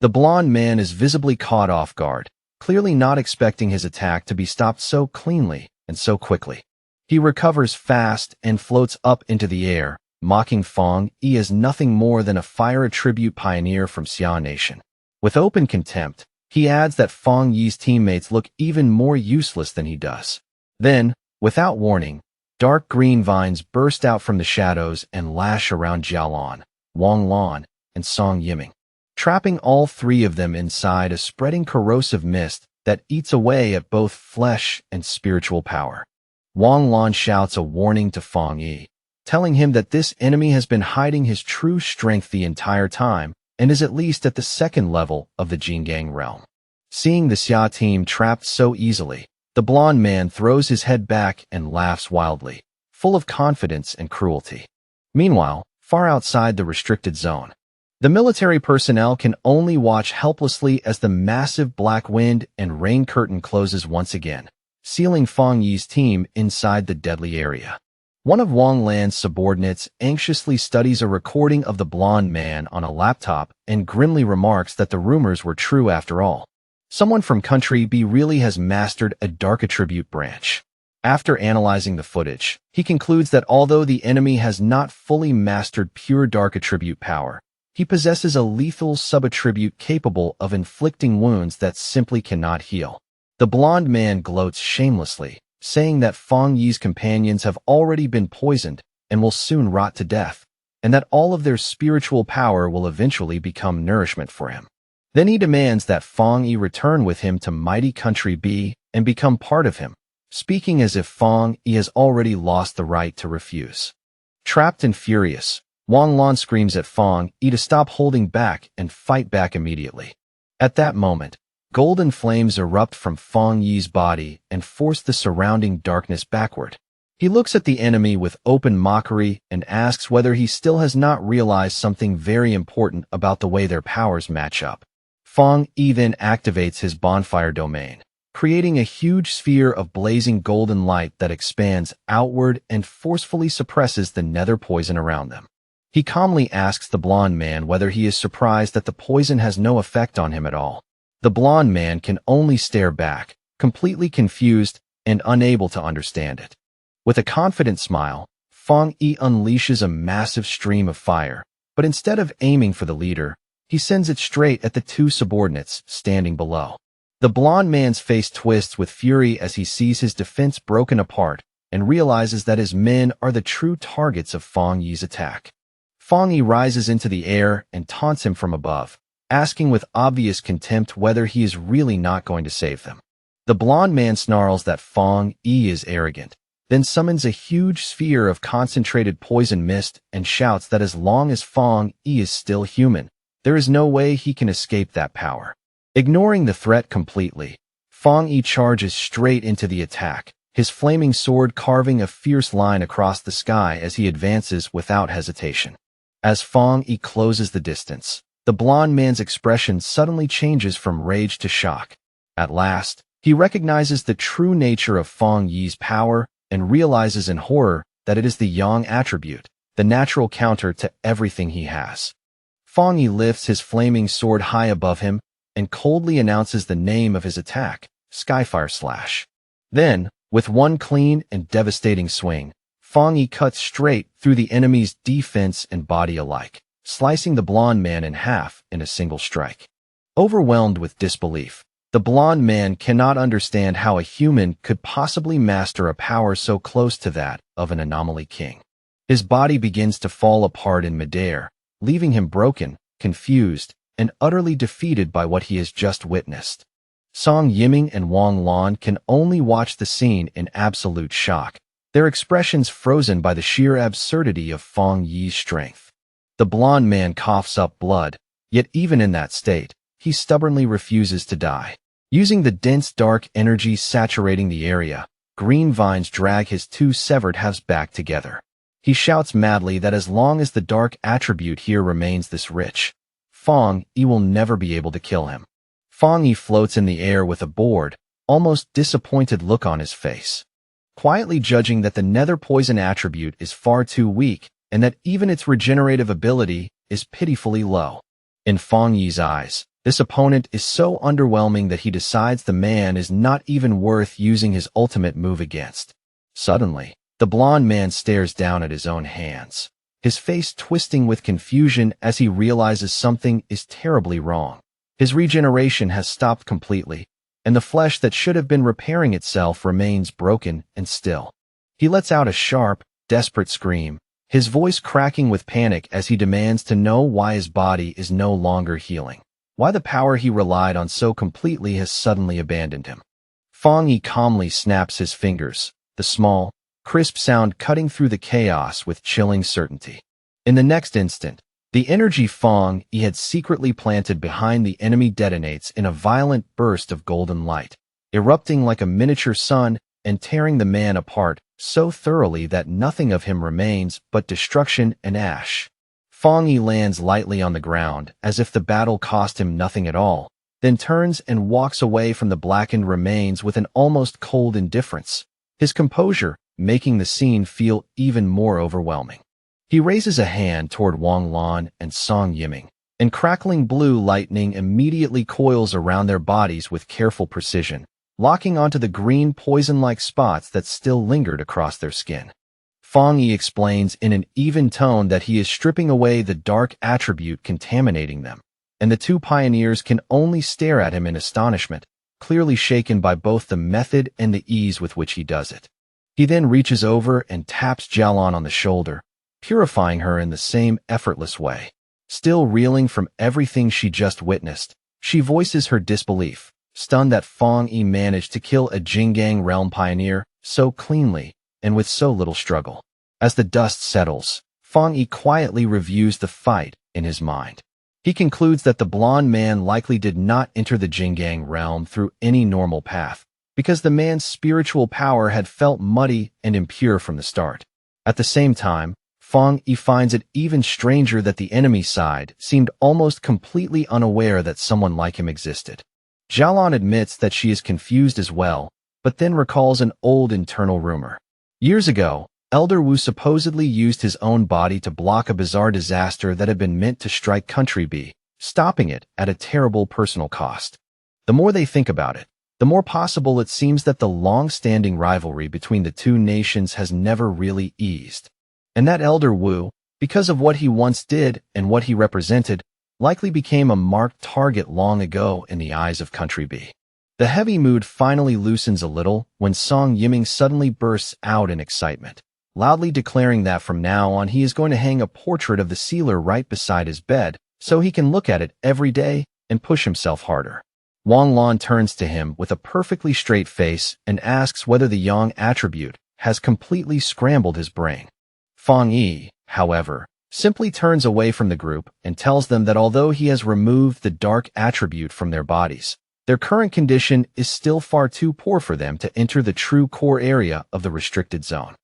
The blonde man is visibly caught off guard, clearly not expecting his attack to be stopped so cleanly and so quickly. He recovers fast and floats up into the air, mocking Fang Yi as nothing more than a fire attribute pioneer from Xia Nation. With open contempt, he adds that Fang Yi's teammates look even more useless than he does. Then, without warning, dark green vines burst out from the shadows and lash around Jialon, Wang Lan, and Song Yiming, trapping all three of them inside a spreading corrosive mist that eats away at both flesh and spiritual power. Wang Lan shouts a warning to Fang Yi, telling him that this enemy has been hiding his true strength the entire time and is at least at the second level of the Jingang realm. Seeing the Xia team trapped so easily, the blonde man throws his head back and laughs wildly, full of confidence and cruelty. Meanwhile, far outside the restricted zone, the military personnel can only watch helplessly as the massive black wind and rain curtain closes once again, sealing Fang Yi's team inside the deadly area. One of Wang Lan's subordinates anxiously studies a recording of the blonde man on a laptop and grimly remarks that the rumors were true after all. Someone from Country B really has mastered a dark attribute branch. After analyzing the footage, he concludes that although the enemy has not fully mastered pure dark attribute power, he possesses a lethal sub-attribute capable of inflicting wounds that simply cannot heal. The blonde man gloats shamelessly, saying that Fang Yi's companions have already been poisoned and will soon rot to death, and that all of their spiritual power will eventually become nourishment for him. Then he demands that Fang Yi return with him to mighty Country B and become part of him, speaking as if Fang Yi has already lost the right to refuse. Trapped and furious, Wang Lan screams at Fang Yi to stop holding back and fight back immediately. At that moment, golden flames erupt from Fang Yi's body and force the surrounding darkness backward. He looks at the enemy with open mockery and asks whether he still has not realized something very important about the way their powers match up. Fang Yi then activates his bonfire domain, creating a huge sphere of blazing golden light that expands outward and forcefully suppresses the nether poison around them. He calmly asks the blonde man whether he is surprised that the poison has no effect on him at all. The blonde man can only stare back, completely confused and unable to understand it. With a confident smile, Fang Yi unleashes a massive stream of fire, but instead of aiming for the leader, he sends it straight at the two subordinates standing below. The blonde man's face twists with fury as he sees his defense broken apart and realizes that his men are the true targets of Fang Yi's attack. Fang Yi rises into the air and taunts him from above, asking with obvious contempt whether he is really not going to save them. The blonde man snarls that Fang Yi is arrogant, then summons a huge sphere of concentrated poison mist and shouts that as long as Fang Yi is still human, there is no way he can escape that power. Ignoring the threat completely, Fang Yi charges straight into the attack, his flaming sword carving a fierce line across the sky as he advances without hesitation. As Fang Yi closes the distance, the blonde man's expression suddenly changes from rage to shock. At last, he recognizes the true nature of Fang Yi's power and realizes in horror that it is the Yang attribute, the natural counter to everything he has. Fang Yi lifts his flaming sword high above him and coldly announces the name of his attack, Skyfire Slash. Then, with one clean and devastating swing, Fang Yi cuts straight through the enemy's defense and body alike, slicing the blonde man in half in a single strike. Overwhelmed with disbelief, the blonde man cannot understand how a human could possibly master a power so close to that of an anomaly king. His body begins to fall apart in midair, leaving him broken, confused, and utterly defeated by what he has just witnessed. Song Yiming and Wang Lan can only watch the scene in absolute shock, their expressions frozen by the sheer absurdity of Fang Yi's strength. The blonde man coughs up blood, yet even in that state, he stubbornly refuses to die. Using the dense dark energy saturating the area, green vines drag his two severed halves back together. He shouts madly that as long as the dark attribute here remains this rich, Fang Yi will never be able to kill him. Fang Yi floats in the air with a bored, almost disappointed look on his face, quietly judging that the nether poison attribute is far too weak and that even its regenerative ability is pitifully low. In Fang Yi's eyes, this opponent is so underwhelming that he decides the man is not even worth using his ultimate move against. Suddenly, the blonde man stares down at his own hands, his face twisting with confusion as he realizes something is terribly wrong. His regeneration has stopped completely, and the flesh that should have been repairing itself remains broken and still. He lets out a sharp, desperate scream, his voice cracking with panic as he demands to know why his body is no longer healing, why the power he relied on so completely has suddenly abandoned him. Fang Yi calmly snaps his fingers, the small, crisp sound cutting through the chaos with chilling certainty. In the next instant, the energy Fang Yi had secretly planted behind the enemy detonates in a violent burst of golden light, erupting like a miniature sun and tearing the man apart so thoroughly that nothing of him remains but destruction and ash. Fang Yi lands lightly on the ground as if the battle cost him nothing at all, then turns and walks away from the blackened remains with an almost cold indifference, his composure making the scene feel even more overwhelming. He raises a hand toward Wang Lan and Song Yiming, and crackling blue lightning immediately coils around their bodies with careful precision, locking onto the green poison-like spots that still lingered across their skin. Fang Yi explains in an even tone that he is stripping away the dark attribute contaminating them, and the two pioneers can only stare at him in astonishment, clearly shaken by both the method and the ease with which he does it. He then reaches over and taps Jialan on the shoulder, purifying her in the same effortless way. Still reeling from everything she just witnessed, she voices her disbelief, stunned that Fang Yi managed to kill a Jinggang realm pioneer so cleanly and with so little struggle. As the dust settles, Fang Yi quietly reviews the fight in his mind. He concludes that the blonde man likely did not enter the Jinggang realm through any normal path, because the man's spiritual power had felt muddy and impure from the start. At the same time, Fang Yi finds it even stranger that the enemy side seemed almost completely unaware that someone like him existed. Jialan admits that she is confused as well, but then recalls an old internal rumor. Years ago, Elder Wu supposedly used his own body to block a bizarre disaster that had been meant to strike Country B, stopping it at a terrible personal cost. The more they think about it, the more possible it seems that the long-standing rivalry between the two nations has never really eased, and that Elder Wu, because of what he once did and what he represented, likely became a marked target long ago in the eyes of Country B. The heavy mood finally loosens a little when Song Yiming suddenly bursts out in excitement, loudly declaring that from now on he is going to hang a portrait of the sealer right beside his bed so he can look at it every day and push himself harder. Wang Lan turns to him with a perfectly straight face and asks whether the Yang attribute has completely scrambled his brain. Fang Yi, however, simply turns away from the group and tells them that although he has removed the dark attribute from their bodies, their current condition is still far too poor for them to enter the true core area of the restricted zone.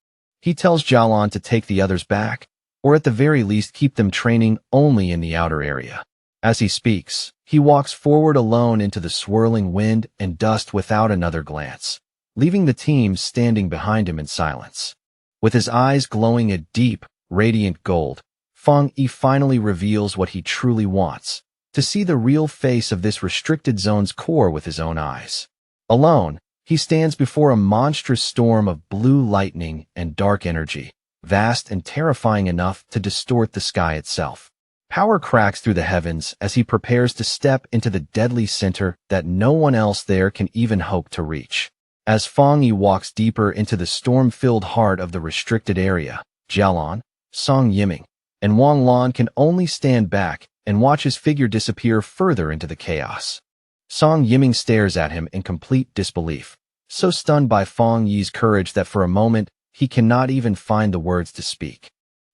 He tells Jialan to take the others back, or at the very least keep them training only in the outer area. As he speaks, he walks forward alone into the swirling wind and dust without another glance, leaving the team standing behind him in silence. With his eyes glowing a deep, radiant gold, Fang Yi finally reveals what he truly wants, to see the real face of this restricted zone's core with his own eyes. Alone, he stands before a monstrous storm of blue lightning and dark energy, vast and terrifying enough to distort the sky itself. Power cracks through the heavens as he prepares to step into the deadly center that no one else there can even hope to reach. As Fang Yi walks deeper into the storm-filled heart of the restricted area, Jialan, Song Yiming, and Wang Lan can only stand back and watch his figure disappear further into the chaos. Song Yiming stares at him in complete disbelief, so stunned by Fang Yi's courage that for a moment he cannot even find the words to speak.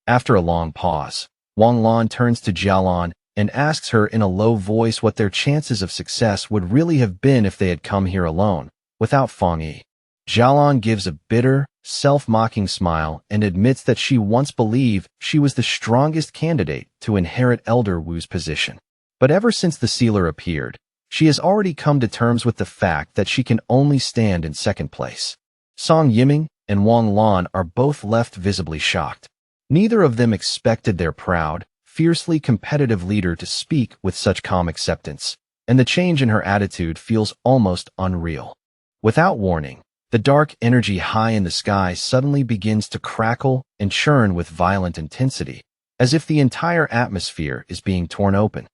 After a long pause, Wang Lan turns to Jialan and asks her in a low voice what their chances of success would really have been if they had come here alone, without Fang Yi. Jialan gives a bitter, self-mocking smile and admits that she once believed she was the strongest candidate to inherit Elder Wu's position. But ever since the sealer appeared, she has already come to terms with the fact that she can only stand in second place. Song Yiming and Wang Lan are both left visibly shocked. Neither of them expected their proud, fiercely competitive leader to speak with such calm acceptance, and the change in her attitude feels almost unreal. Without warning, the dark energy high in the sky suddenly begins to crackle and churn with violent intensity, as if the entire atmosphere is being torn open.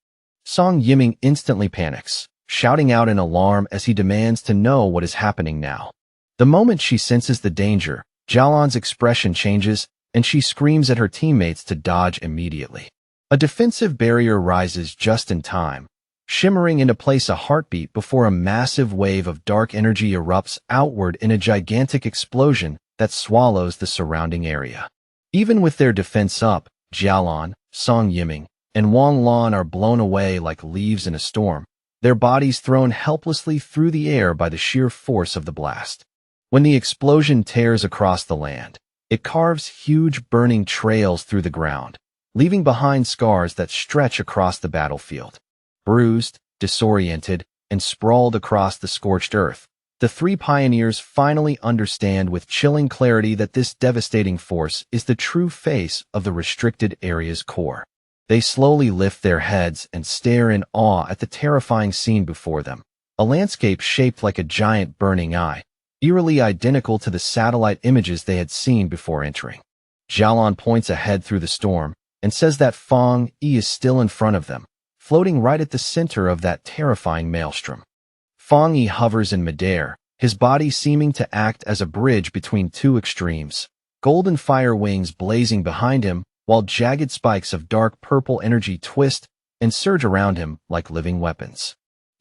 Song Yiming instantly panics, shouting out in alarm as he demands to know what is happening now. The moment she senses the danger, Jialan's expression changes and she screams at her teammates to dodge immediately. A defensive barrier rises just in time, shimmering into place a heartbeat before a massive wave of dark energy erupts outward in a gigantic explosion that swallows the surrounding area. Even with their defense up, Jialan, Song Yiming, and Wang Lan are blown away like leaves in a storm, their bodies thrown helplessly through the air by the sheer force of the blast. When the explosion tears across the land, it carves huge burning trails through the ground, leaving behind scars that stretch across the battlefield. Bruised, disoriented, and sprawled across the scorched earth, the three pioneers finally understand with chilling clarity that this devastating force is the true face of the restricted area's core. They slowly lift their heads and stare in awe at the terrifying scene before them, a landscape shaped like a giant burning eye, eerily identical to the satellite images they had seen before entering. Jialan points ahead through the storm and says that Fang Yi is still in front of them, floating right at the center of that terrifying maelstrom. Fang Yi hovers in midair, his body seeming to act as a bridge between two extremes, golden fire wings blazing behind him, while jagged spikes of dark purple energy twist and surge around him like living weapons.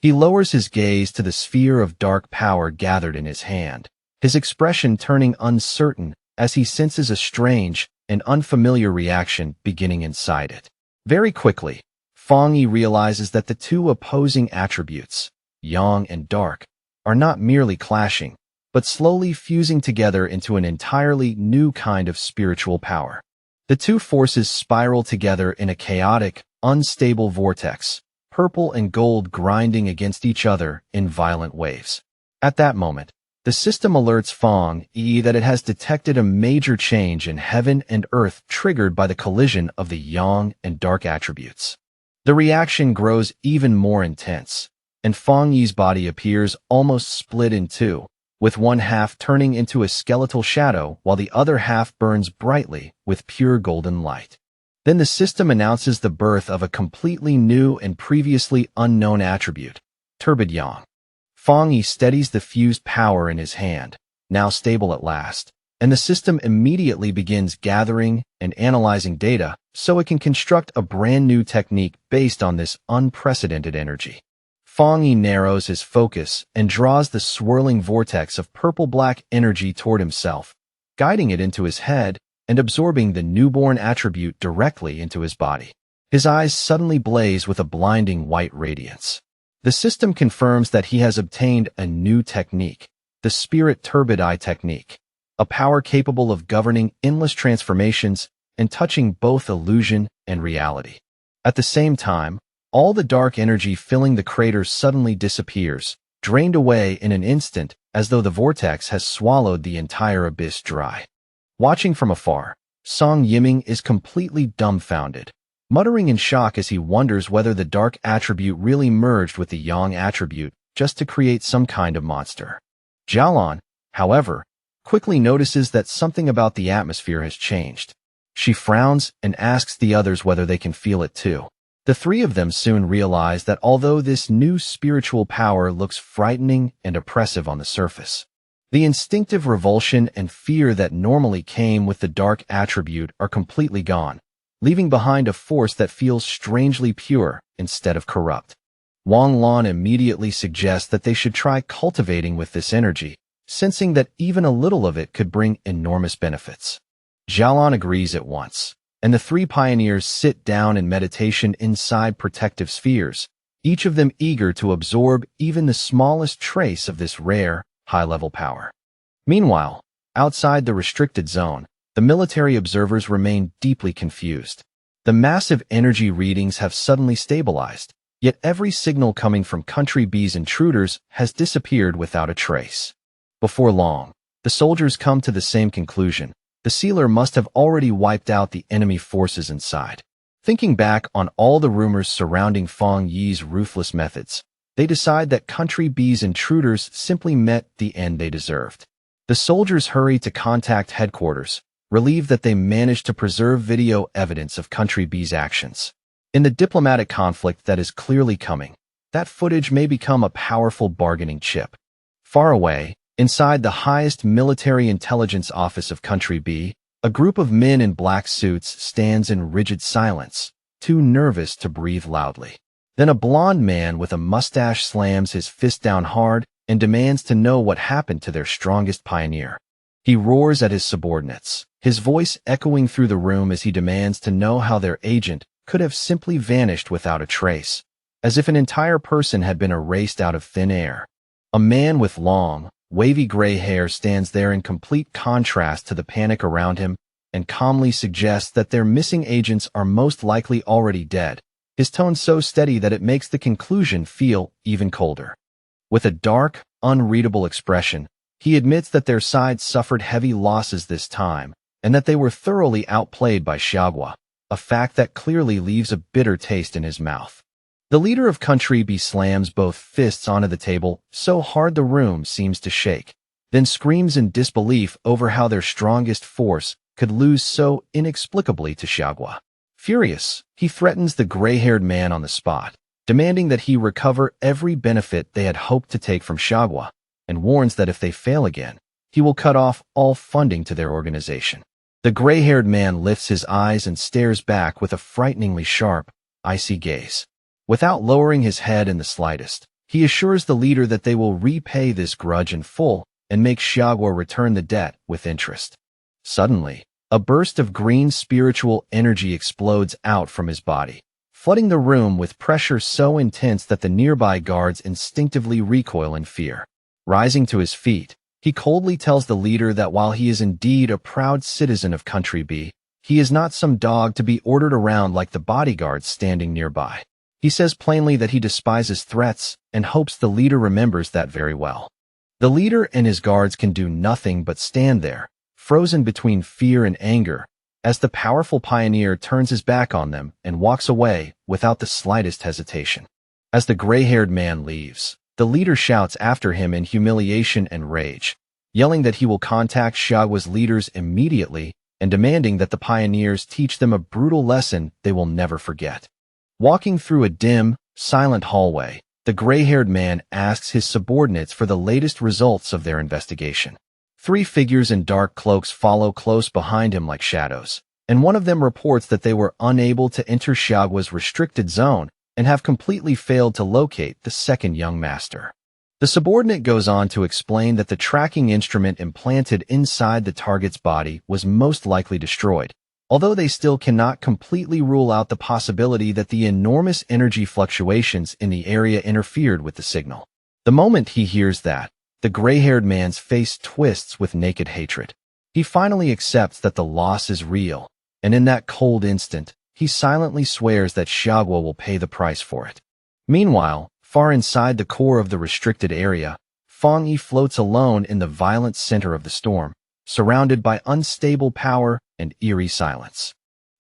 He lowers his gaze to the sphere of dark power gathered in his hand, his expression turning uncertain as he senses a strange and unfamiliar reaction beginning inside it. Very quickly, Fang Yi realizes that the two opposing attributes, yang and dark, are not merely clashing, but slowly fusing together into an entirely new kind of spiritual power. The two forces spiral together in a chaotic, unstable vortex, purple and gold grinding against each other in violent waves. At that moment, the system alerts Fang Yi that it has detected a major change in heaven and earth triggered by the collision of the yang and dark attributes. The reaction grows even more intense, and Fang Yi's body appears almost split in two, with one half turning into a skeletal shadow while the other half burns brightly with pure golden light. Then the system announces the birth of a completely new and previously unknown attribute, turbid yang. Fang Yi steadies the fused power in his hand, now stable at last, and the system immediately begins gathering and analyzing data so it can construct a brand new technique based on this unprecedented energy. Fang Yi narrows his focus and draws the swirling vortex of purple-black energy toward himself, guiding it into his head and absorbing the newborn attribute directly into his body. His eyes suddenly blaze with a blinding white radiance. The system confirms that he has obtained a new technique, the Spirit Turbid Eye technique, a power capable of governing endless transformations and touching both illusion and reality. At the same time, all the dark energy filling the crater suddenly disappears, drained away in an instant as though the vortex has swallowed the entire abyss dry. Watching from afar, Song Yiming is completely dumbfounded, muttering in shock as he wonders whether the dark attribute really merged with the yang attribute just to create some kind of monster. Jialan, however, quickly notices that something about the atmosphere has changed. She frowns and asks the others whether they can feel it too. The three of them soon realize that although this new spiritual power looks frightening and oppressive on the surface, the instinctive revulsion and fear that normally came with the dark attribute are completely gone, leaving behind a force that feels strangely pure instead of corrupt. Wang Lan immediately suggests that they should try cultivating with this energy, sensing that even a little of it could bring enormous benefits. Xiaolan agrees at once, and the three pioneers sit down in meditation inside protective spheres, each of them eager to absorb even the smallest trace of this rare, high-level power. Meanwhile, outside the restricted zone, the military observers remain deeply confused. The massive energy readings have suddenly stabilized, yet every signal coming from Country B's intruders has disappeared without a trace. Before long, the soldiers come to the same conclusion. The sealer must have already wiped out the enemy forces inside. Thinking back on all the rumors surrounding Feng Yi's ruthless methods, they decide that Country B's intruders simply met the end they deserved. The soldiers hurry to contact headquarters, relieved that they managed to preserve video evidence of Country B's actions. In the diplomatic conflict that is clearly coming, that footage may become a powerful bargaining chip. Far away, inside the highest military intelligence office of Country B, a group of men in black suits stands in rigid silence, too nervous to breathe loudly. Then a blond man with a mustache slams his fist down hard and demands to know what happened to their strongest pioneer. He roars at his subordinates, his voice echoing through the room as he demands to know how their agent could have simply vanished without a trace, as if an entire person had been erased out of thin air. A man with long, wavy gray hair stands there in complete contrast to the panic around him and calmly suggests that their missing agents are most likely already dead, his tone so steady that it makes the conclusion feel even colder. With a dark, unreadable expression, he admits that their side suffered heavy losses this time and that they were thoroughly outplayed by Xiaogua, a fact that clearly leaves a bitter taste in his mouth. The leader of Country B slams both fists onto the table so hard the room seems to shake, then screams in disbelief over how their strongest force could lose so inexplicably to Xiaogua. Furious, he threatens the gray-haired man on the spot, demanding that he recover every benefit they had hoped to take from Xiaogua, and warns that if they fail again, he will cut off all funding to their organization. The gray-haired man lifts his eyes and stares back with a frighteningly sharp, icy gaze. Without lowering his head in the slightest, he assures the leader that they will repay this grudge in full and make Xiaogua return the debt with interest. Suddenly, a burst of green spiritual energy explodes out from his body, flooding the room with pressure so intense that the nearby guards instinctively recoil in fear. Rising to his feet, he coldly tells the leader that while he is indeed a proud citizen of Country B, he is not some dog to be ordered around like the bodyguards standing nearby. He says plainly that he despises threats and hopes the leader remembers that very well. The leader and his guards can do nothing but stand there, frozen between fear and anger, as the powerful pioneer turns his back on them and walks away without the slightest hesitation. As the gray-haired man leaves, the leader shouts after him in humiliation and rage, yelling that he will contact Xiaogua's leaders immediately and demanding that the pioneers teach them a brutal lesson they will never forget. Walking through a dim, silent hallway, the gray-haired man asks his subordinates for the latest results of their investigation. 3 figures in dark cloaks follow close behind him like shadows, and one of them reports that they were unable to enter Xiaogua's restricted zone and have completely failed to locate the second young master. The subordinate goes on to explain that the tracking instrument implanted inside the target's body was most likely destroyed, although they still cannot completely rule out the possibility that the enormous energy fluctuations in the area interfered with the signal. The moment he hears that, the gray-haired man's face twists with naked hatred. He finally accepts that the loss is real, and in that cold instant, he silently swears that Xiaogua will pay the price for it. Meanwhile, far inside the core of the restricted area, Feng Yi floats alone in the violent center of the storm, surrounded by unstable power and eerie silence.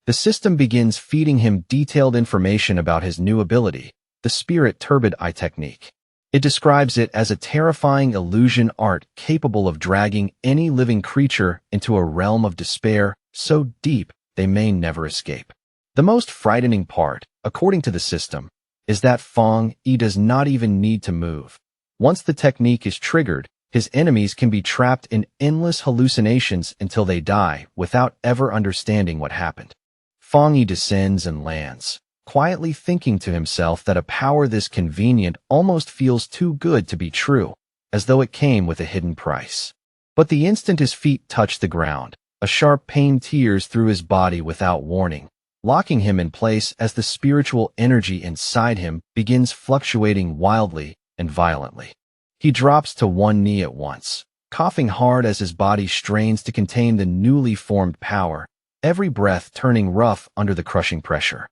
The system begins feeding him detailed information about his new ability, the Spirit Turbid Eye technique. It describes it as a terrifying illusion art capable of dragging any living creature into a realm of despair so deep they may never escape. The most frightening part, according to the system, is that Fong Yi does not even need to move. Once the technique is triggered, his enemies can be trapped in endless hallucinations until they die without ever understanding what happened. Fong Yi descends and lands, quietly thinking to himself that a power this convenient almost feels too good to be true, as though it came with a hidden price. But the instant his feet touch the ground, a sharp pain tears through his body without warning, locking him in place as the spiritual energy inside him begins fluctuating wildly and violently. He drops to one knee at once, coughing hard as his body strains to contain the newly formed power, every breath turning rough under the crushing pressure.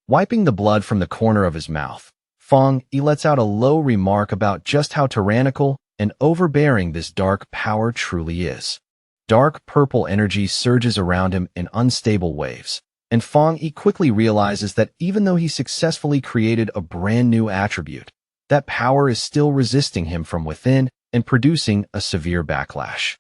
Wiping the blood from the corner of his mouth, Fong Yi lets out a low remark about just how tyrannical and overbearing this dark power truly is. Dark purple energy surges around him in unstable waves, and Fong Yi quickly realizes that even though he successfully created a brand new attribute, that power is still resisting him from within and producing a severe backlash.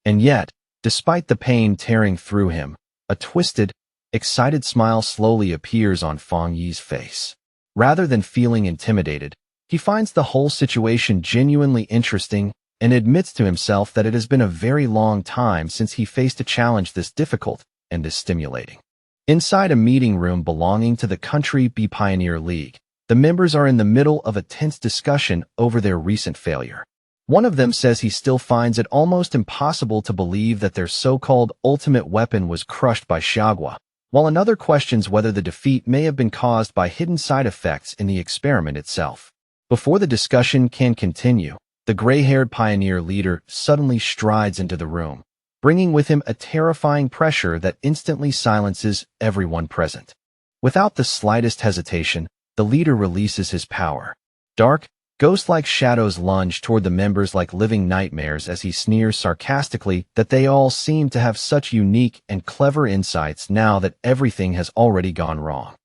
And yet, despite the pain tearing through him, a twisted, excited smile slowly appears on Fong Yi's face. Rather than feeling intimidated, he finds the whole situation genuinely interesting and admits to himself that it has been a very long time since he faced a challenge this difficult and this stimulating. Inside a meeting room belonging to the Country B Pioneer League, the members are in the middle of a tense discussion over their recent failure. One of them says he still finds it almost impossible to believe that their so-called ultimate weapon was crushed by Xiagua, while another questions whether the defeat may have been caused by hidden side effects in the experiment itself. Before the discussion can continue, the gray-haired pioneer leader suddenly strides into the room, bringing with him a terrifying pressure that instantly silences everyone present. Without the slightest hesitation, the leader releases his power. Dark, ghost-like shadows lunge toward the members like living nightmares as he sneers sarcastically that they all seem to have such unique and clever insights now that everything has already gone wrong.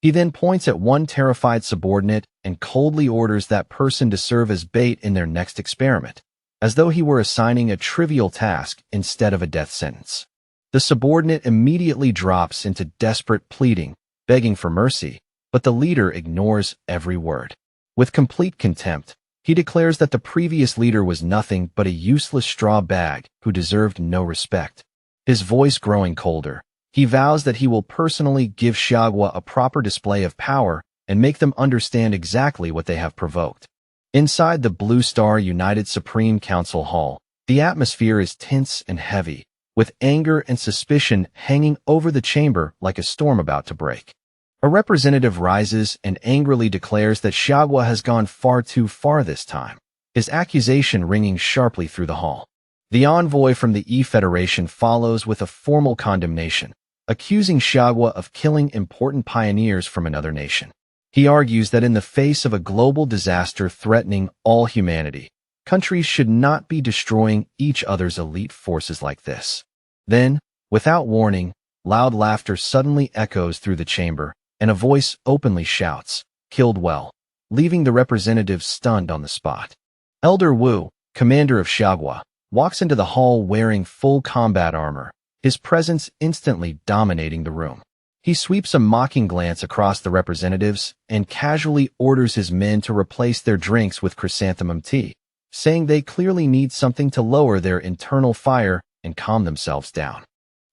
He then points at one terrified subordinate and coldly orders that person to serve as bait in their next experiment, as though he were assigning a trivial task instead of a death sentence. The subordinate immediately drops into desperate pleading, begging for mercy, but the leader ignores every word. With complete contempt, he declares that the previous leader was nothing but a useless straw bag who deserved no respect. His voice growing colder, he vows that he will personally give Xiagua a proper display of power and make them understand exactly what they have provoked. Inside the Blue Star United Supreme Council Hall, the atmosphere is tense and heavy, with anger and suspicion hanging over the chamber like a storm about to break. A representative rises and angrily declares that Xiagua has gone far too far this time, his accusation ringing sharply through the hall. The envoy from the E-Federation follows with a formal condemnation, accusing Xiagua of killing important pioneers from another nation. He argues that in the face of a global disaster threatening all humanity, countries should not be destroying each other's elite forces like this. Then, without warning, loud laughter suddenly echoes through the chamber, and a voice openly shouts, "Killed well," leaving the representative stunned on the spot. Elder Wu, commander of Xiagua, walks into the hall wearing full combat armor, his presence instantly dominating the room. He sweeps a mocking glance across the representatives and casually orders his men to replace their drinks with chrysanthemum tea, saying they clearly need something to lower their internal fire and calm themselves down.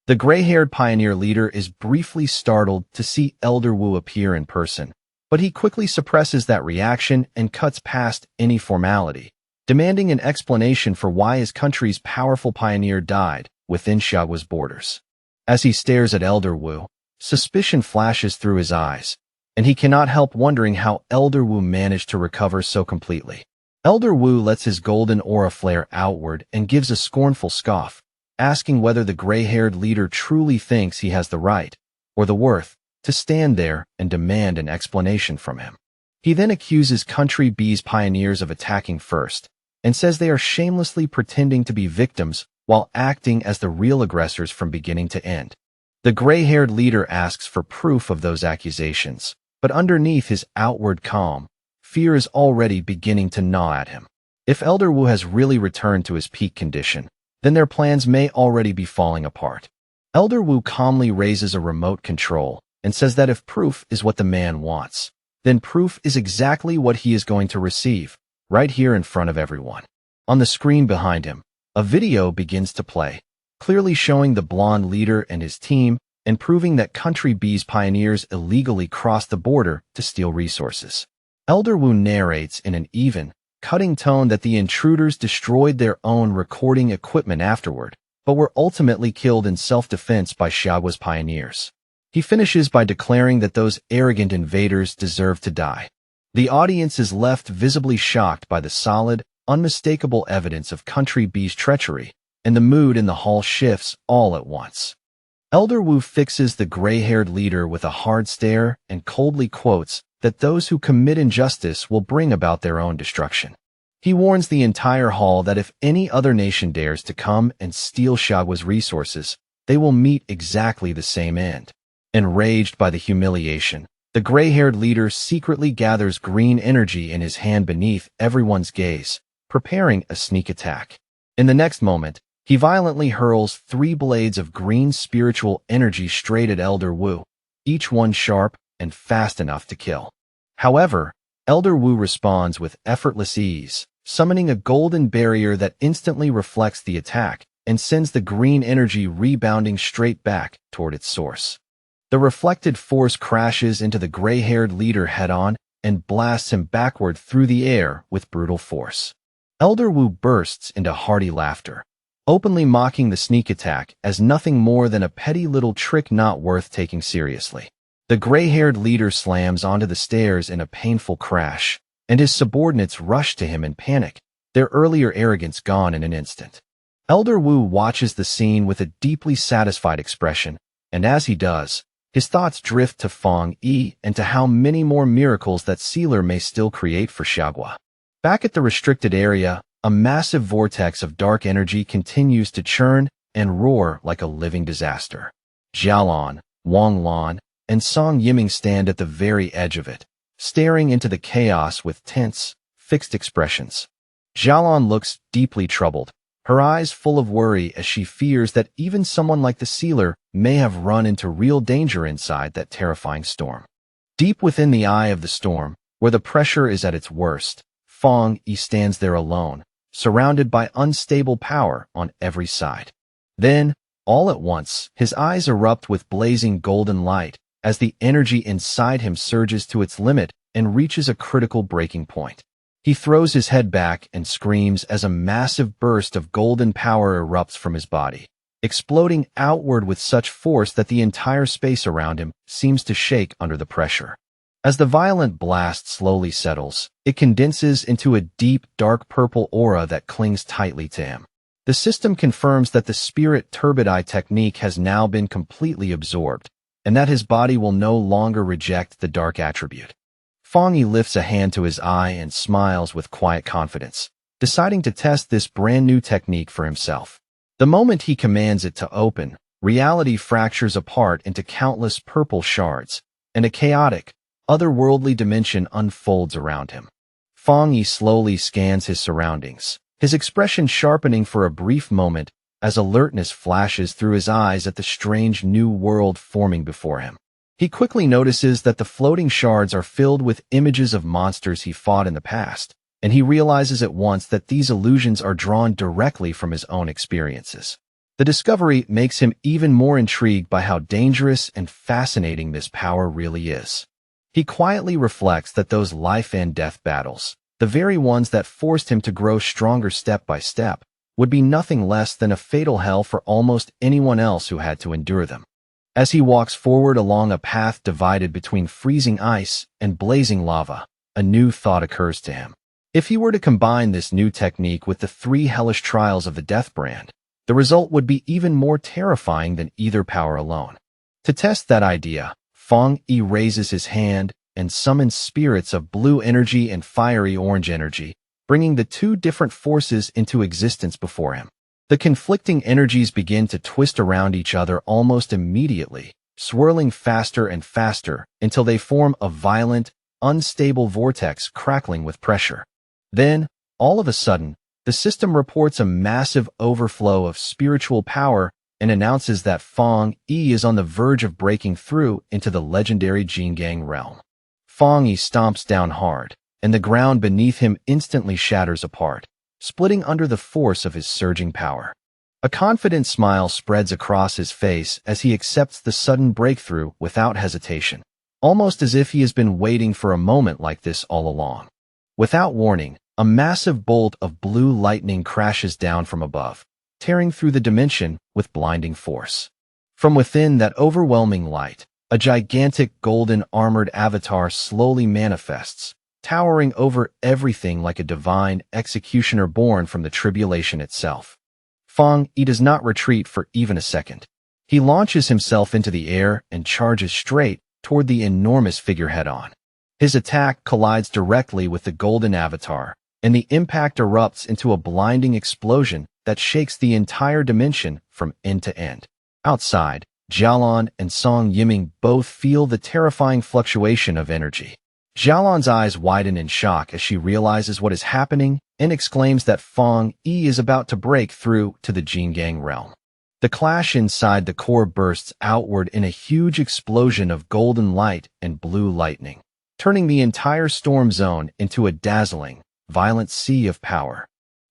The gray-haired pioneer leader is briefly startled to see Elder Wu appear in person, but he quickly suppresses that reaction and cuts past any formality, demanding an explanation for why his country's powerful pioneer died within Xiagua's borders. As he stares at Elder Wu, suspicion flashes through his eyes, and he cannot help wondering how Elder Wu managed to recover so completely. Elder Wu lets his golden aura flare outward and gives a scornful scoff, asking whether the gray-haired leader truly thinks he has the right, or the worth, to stand there and demand an explanation from him. He then accuses Country B's pioneers of attacking first, and says they are shamelessly pretending to be victims while acting as the real aggressors from beginning to end. The gray-haired leader asks for proof of those accusations, but underneath his outward calm, fear is already beginning to gnaw at him. If Elder Wu has really returned to his peak condition, then their plans may already be falling apart. Elder Wu calmly raises a remote control and says that if proof is what the man wants, then proof is exactly what he is going to receive, right here in front of everyone. On the screen behind him, a video begins to play, clearly showing the blonde leader and his team and proving that Country B's pioneers illegally crossed the border to steal resources. Elder Wu narrates in an even, cutting tone that the intruders destroyed their own recording equipment afterward, but were ultimately killed in self-defense by Xiaogua's pioneers. He finishes by declaring that those arrogant invaders deserve to die. The audience is left visibly shocked by the solid, unmistakable evidence of Country B's treachery, and the mood in the hall shifts all at once. Elder Wu fixes the gray-haired leader with a hard stare and coldly quotes that those who commit injustice will bring about their own destruction. He warns the entire hall that if any other nation dares to come and steal Xiaogua's resources, they will meet exactly the same end. Enraged by the humiliation, the gray-haired leader secretly gathers green energy in his hand beneath everyone's gaze, preparing a sneak attack. In the next moment, he violently hurls 3 blades of green spiritual energy straight at Elder Wu, each one sharp and fast enough to kill. However, Elder Wu responds with effortless ease, summoning a golden barrier that instantly reflects the attack and sends the green energy rebounding straight back toward its source. The reflected force crashes into the gray-haired leader head-on and blasts him backward through the air with brutal force. Elder Wu bursts into hearty laughter, openly mocking the sneak attack as nothing more than a petty little trick not worth taking seriously. The gray-haired leader slams onto the stairs in a painful crash, and his subordinates rush to him in panic, their earlier arrogance gone in an instant. Elder Wu watches the scene with a deeply satisfied expression, and as he does, his thoughts drift to Feng Yi and to how many more miracles that sealer may still create for Xiaogua. Back at the restricted area, a massive vortex of dark energy continues to churn and roar like a living disaster. Xiaolan, Wang Lan, and Song Yiming stand at the very edge of it, staring into the chaos with tense, fixed expressions. Xiaolan looks deeply troubled, her eyes full of worry as she fears that even someone like the sealer may have run into real danger inside that terrifying storm. Deep within the eye of the storm, where the pressure is at its worst, Feng Yi stands there alone, surrounded by unstable power on every side. Then, all at once, his eyes erupt with blazing golden light as the energy inside him surges to its limit and reaches a critical breaking point. He throws his head back and screams as a massive burst of golden power erupts from his body, exploding outward with such force that the entire space around him seems to shake under the pressure. As the violent blast slowly settles, it condenses into a deep, dark purple aura that clings tightly to him. The system confirms that the spirit turbidite technique has now been completely absorbed, and that his body will no longer reject the dark attribute. Feng Yi lifts a hand to his eye and smiles with quiet confidence, deciding to test this brand new technique for himself. The moment he commands it to open, reality fractures apart into countless purple shards, and a chaotic, otherworldly dimension unfolds around him. Feng Yi slowly scans his surroundings, his expression sharpening for a brief moment as alertness flashes through his eyes at the strange new world forming before him. He quickly notices that the floating shards are filled with images of monsters he fought in the past, and he realizes at once that these illusions are drawn directly from his own experiences. The discovery makes him even more intrigued by how dangerous and fascinating this power really is. He quietly reflects that those life and death battles, the very ones that forced him to grow stronger step by step, would be nothing less than a fatal hell for almost anyone else who had to endure them. As he walks forward along a path divided between freezing ice and blazing lava, a new thought occurs to him. If he were to combine this new technique with the 3 hellish trials of the Death Brand, the result would be even more terrifying than either power alone. To test that idea, Feng Yi raises his hand and summons spirits of blue energy and fiery orange energy, bringing the 2 different forces into existence before him. The conflicting energies begin to twist around each other almost immediately, swirling faster and faster until they form a violent, unstable vortex crackling with pressure. Then, all of a sudden, the system reports a massive overflow of spiritual power and announces that Fong Yi is on the verge of breaking through into the legendary Jingang realm. Fong Yi stomps down hard, and the ground beneath him instantly shatters apart, splitting under the force of his surging power. A confident smile spreads across his face as he accepts the sudden breakthrough without hesitation, almost as if he has been waiting for a moment like this all along. Without warning, a massive bolt of blue lightning crashes down from above, tearing through the dimension with blinding force. From within that overwhelming light, a gigantic golden armored avatar slowly manifests, towering over everything like a divine executioner born from the tribulation itself. Fong Yi does not retreat for even a second. He launches himself into the air and charges straight toward the enormous figure head-on. His attack collides directly with the golden avatar, and the impact erupts into a blinding explosion that shakes the entire dimension from end to end. Outside, Jialan and Song Yiming both feel the terrifying fluctuation of energy. Jialan's eyes widen in shock as she realizes what is happening and exclaims that Fong Yi is about to break through to the Jingang realm. The clash inside the core bursts outward in a huge explosion of golden light and blue lightning, turning the entire storm zone into a dazzling, violent sea of power.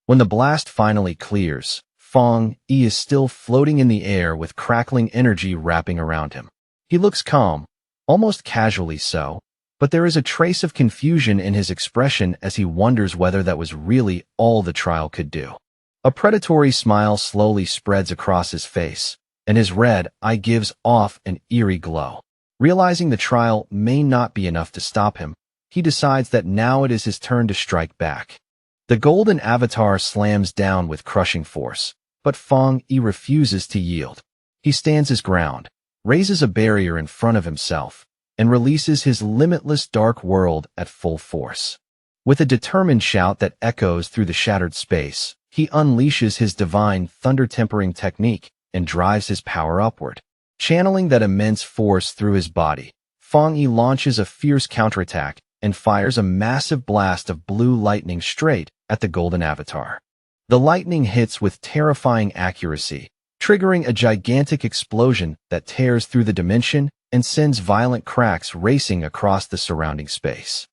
When the blast finally clears, Fong Yi is still floating in the air with crackling energy wrapping around him. He looks calm, almost casually so, but there is a trace of confusion in his expression as he wonders whether that was really all the trial could do. A predatory smile slowly spreads across his face, and his red eye gives off an eerie glow. Realizing the trial may not be enough to stop him, he decides that now it is his turn to strike back. The golden avatar slams down with crushing force, but Fong Yi refuses to yield. He stands his ground, raises a barrier in front of himself, and releases his limitless dark world at full force. With a determined shout that echoes through the shattered space, he unleashes his divine thunder-tempering technique and drives his power upward. Channeling that immense force through his body, Fong Yi launches a fierce counterattack and fires a massive blast of blue lightning straight at the golden avatar. The lightning hits with terrifying accuracy, triggering a gigantic explosion that tears through the dimension and sends violent cracks racing across the surrounding space.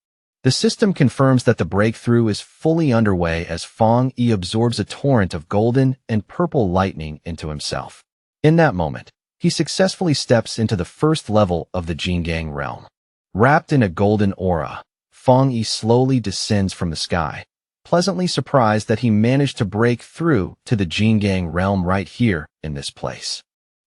The system confirms that the breakthrough is fully underway as Fong Yi absorbs a torrent of golden and purple lightning into himself. In that moment, he successfully steps into the first level of the Jingang realm. Wrapped in a golden aura, Fong Yi slowly descends from the sky, pleasantly surprised that he managed to break through to the Jingang realm right here in this place.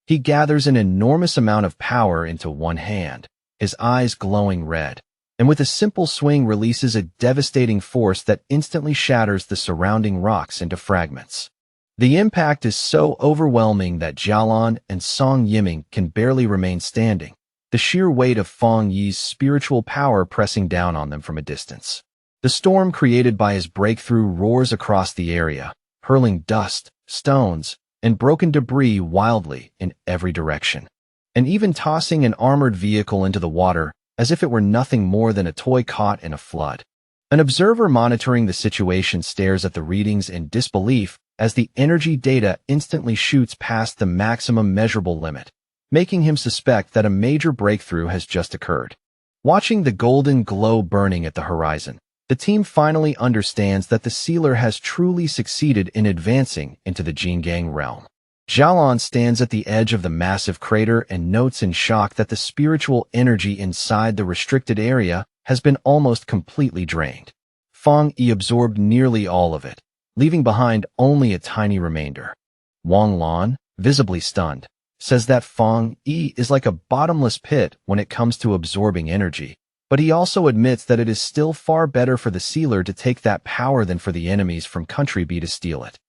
He gathers an enormous amount of power into one hand, his eyes glowing red, and with a simple swing releases a devastating force that instantly shatters the surrounding rocks into fragments. The impact is so overwhelming that Jialan and Song Yiming can barely remain standing, the sheer weight of Fong Yi's spiritual power pressing down on them from a distance. The storm created by his breakthrough roars across the area, hurling dust, stones, and broken debris wildly in every direction, and even tossing an armored vehicle into the water as if it were nothing more than a toy caught in a flood. An observer monitoring the situation stares at the readings in disbelief as the energy data instantly shoots past the maximum measurable limit, making him suspect that a major breakthrough has just occurred. Watching the golden glow burning at the horizon, the team finally understands that the sealer has truly succeeded in advancing into the Jingang realm. Jialan stands at the edge of the massive crater and notes in shock that the spiritual energy inside the restricted area has been almost completely drained. Fong Yi absorbed nearly all of it, leaving behind only a tiny remainder. Wang Lan, visibly stunned, says that Fong Yi is like a bottomless pit when it comes to absorbing energy, but he also admits that it is still far better for the sealer to take that power than for the enemies from Country B to steal it.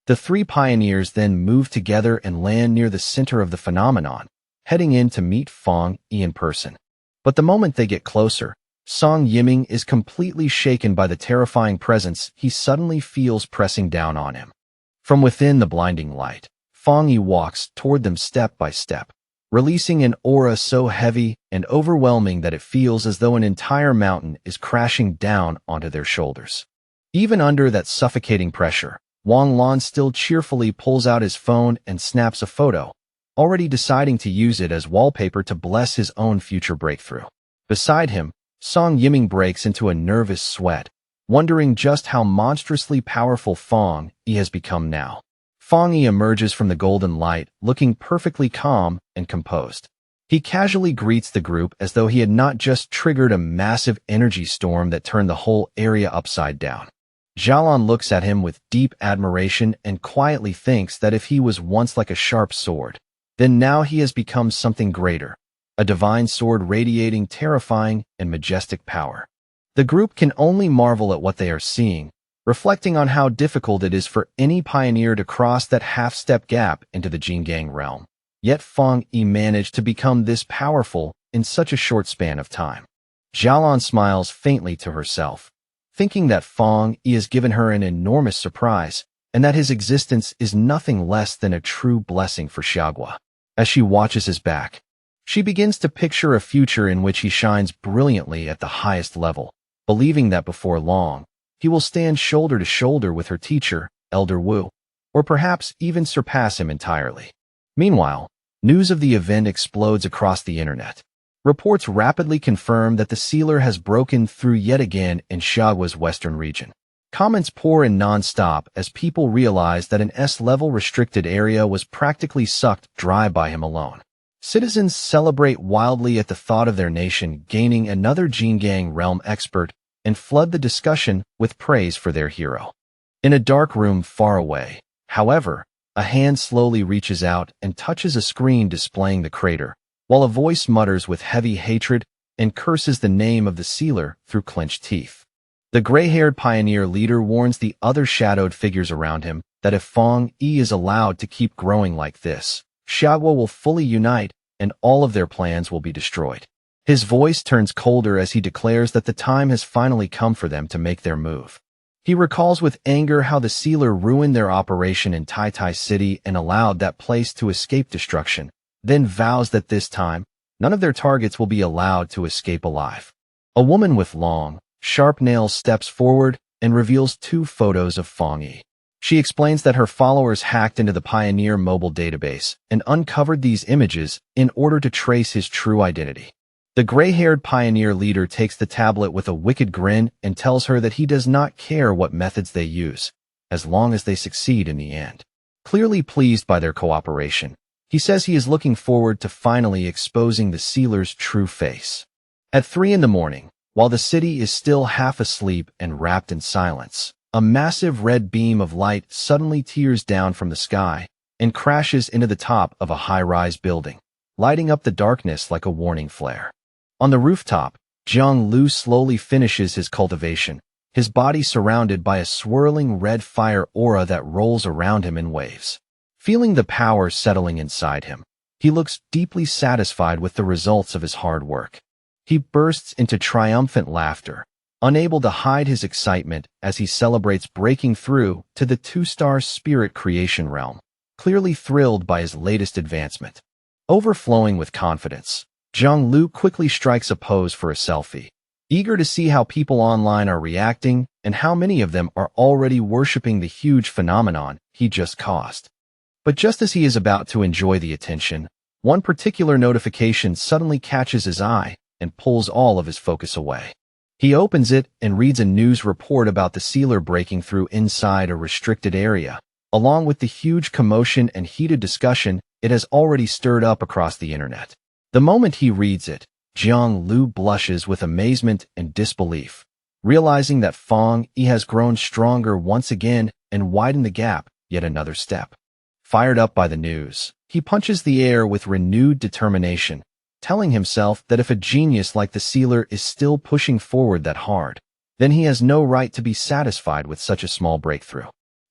The three pioneers then move together and land near the center of the phenomenon, heading in to meet Fong Yi in person. But the moment they get closer, Song Yiming is completely shaken by the terrifying presence he suddenly feels pressing down on him. From within the blinding light, Fong Yi walks toward them step by step, releasing an aura so heavy and overwhelming that it feels as though an entire mountain is crashing down onto their shoulders. Even under that suffocating pressure, Wang Lan still cheerfully pulls out his phone and snaps a photo, already deciding to use it as wallpaper to bless his own future breakthrough. Beside him, Song Yiming breaks into a nervous sweat, wondering just how monstrously powerful Fong Yi has become now. Fong Yi emerges from the golden light, looking perfectly calm and composed. He casually greets the group as though he had not just triggered a massive energy storm that turned the whole area upside down. Xiaolan looks at him with deep admiration and quietly thinks that if he was once like a sharp sword, then now he has become something greater, a divine sword radiating terrifying and majestic power. The group can only marvel at what they are seeing, reflecting on how difficult it is for any pioneer to cross that half-step gap into the Jingang realm. Yet Fong Yi managed to become this powerful in such a short span of time. Xiaolan smiles faintly to herself, thinking that Fong Yi has given her an enormous surprise, and that his existence is nothing less than a true blessing for Xiagua. As she watches his back, she begins to picture a future in which he shines brilliantly at the highest level, believing that before long, he will stand shoulder to shoulder with her teacher, Elder Wu, or perhaps even surpass him entirely. Meanwhile, news of the event explodes across the internet. Reports rapidly confirm that the sealer has broken through yet again in Xiagua's western region. Comments pour in non-stop as people realize that an S-level restricted area was practically sucked dry by him alone. Citizens celebrate wildly at the thought of their nation gaining another Jingang realm expert and flood the discussion with praise for their hero. In a dark room far away, however, a hand slowly reaches out and touches a screen displaying the crater, while a voice mutters with heavy hatred and curses the name of the sealer through clenched teeth. The gray-haired pioneer leader warns the other shadowed figures around him that if Fong Yi is allowed to keep growing like this, Xiagua will fully unite and all of their plans will be destroyed. His voice turns colder as he declares that the time has finally come for them to make their move. He recalls with anger how the sealer ruined their operation in Tai Tai City and allowed that place to escape destruction, then vows that this time, none of their targets will be allowed to escape alive. A woman with long, sharp nails steps forward and reveals 2 photos of Fong Yi. She explains that her followers hacked into the Pioneer mobile database and uncovered these images in order to trace his true identity. The gray-haired pioneer leader takes the tablet with a wicked grin and tells her that he does not care what methods they use, as long as they succeed in the end. Clearly pleased by their cooperation, he says he is looking forward to finally exposing the sealer's true face. At 3 in the morning, while the city is still half asleep and wrapped in silence, a massive red beam of light suddenly tears down from the sky and crashes into the top of a high-rise building, lighting up the darkness like a warning flare. On the rooftop, Zhang Lu slowly finishes his cultivation, his body surrounded by a swirling red fire aura that rolls around him in waves. Feeling the power settling inside him, he looks deeply satisfied with the results of his hard work. He bursts into triumphant laughter, unable to hide his excitement as he celebrates breaking through to the 2-star spirit creation realm, clearly thrilled by his latest advancement. Overflowing with confidence, Zhang Lu quickly strikes a pose for a selfie, eager to see how people online are reacting and how many of them are already worshipping the huge phenomenon he just caused. But just as he is about to enjoy the attention, one particular notification suddenly catches his eye and pulls all of his focus away. He opens it and reads a news report about the sealer breaking through inside a restricted area, along with the huge commotion and heated discussion it has already stirred up across the internet. The moment he reads it, Zhang Lu blushes with amazement and disbelief, realizing that Fong Yi has grown stronger once again and widened the gap yet another step. Fired up by the news, he punches the air with renewed determination, telling himself that if a genius like the sealer is still pushing forward that hard, then he has no right to be satisfied with such a small breakthrough.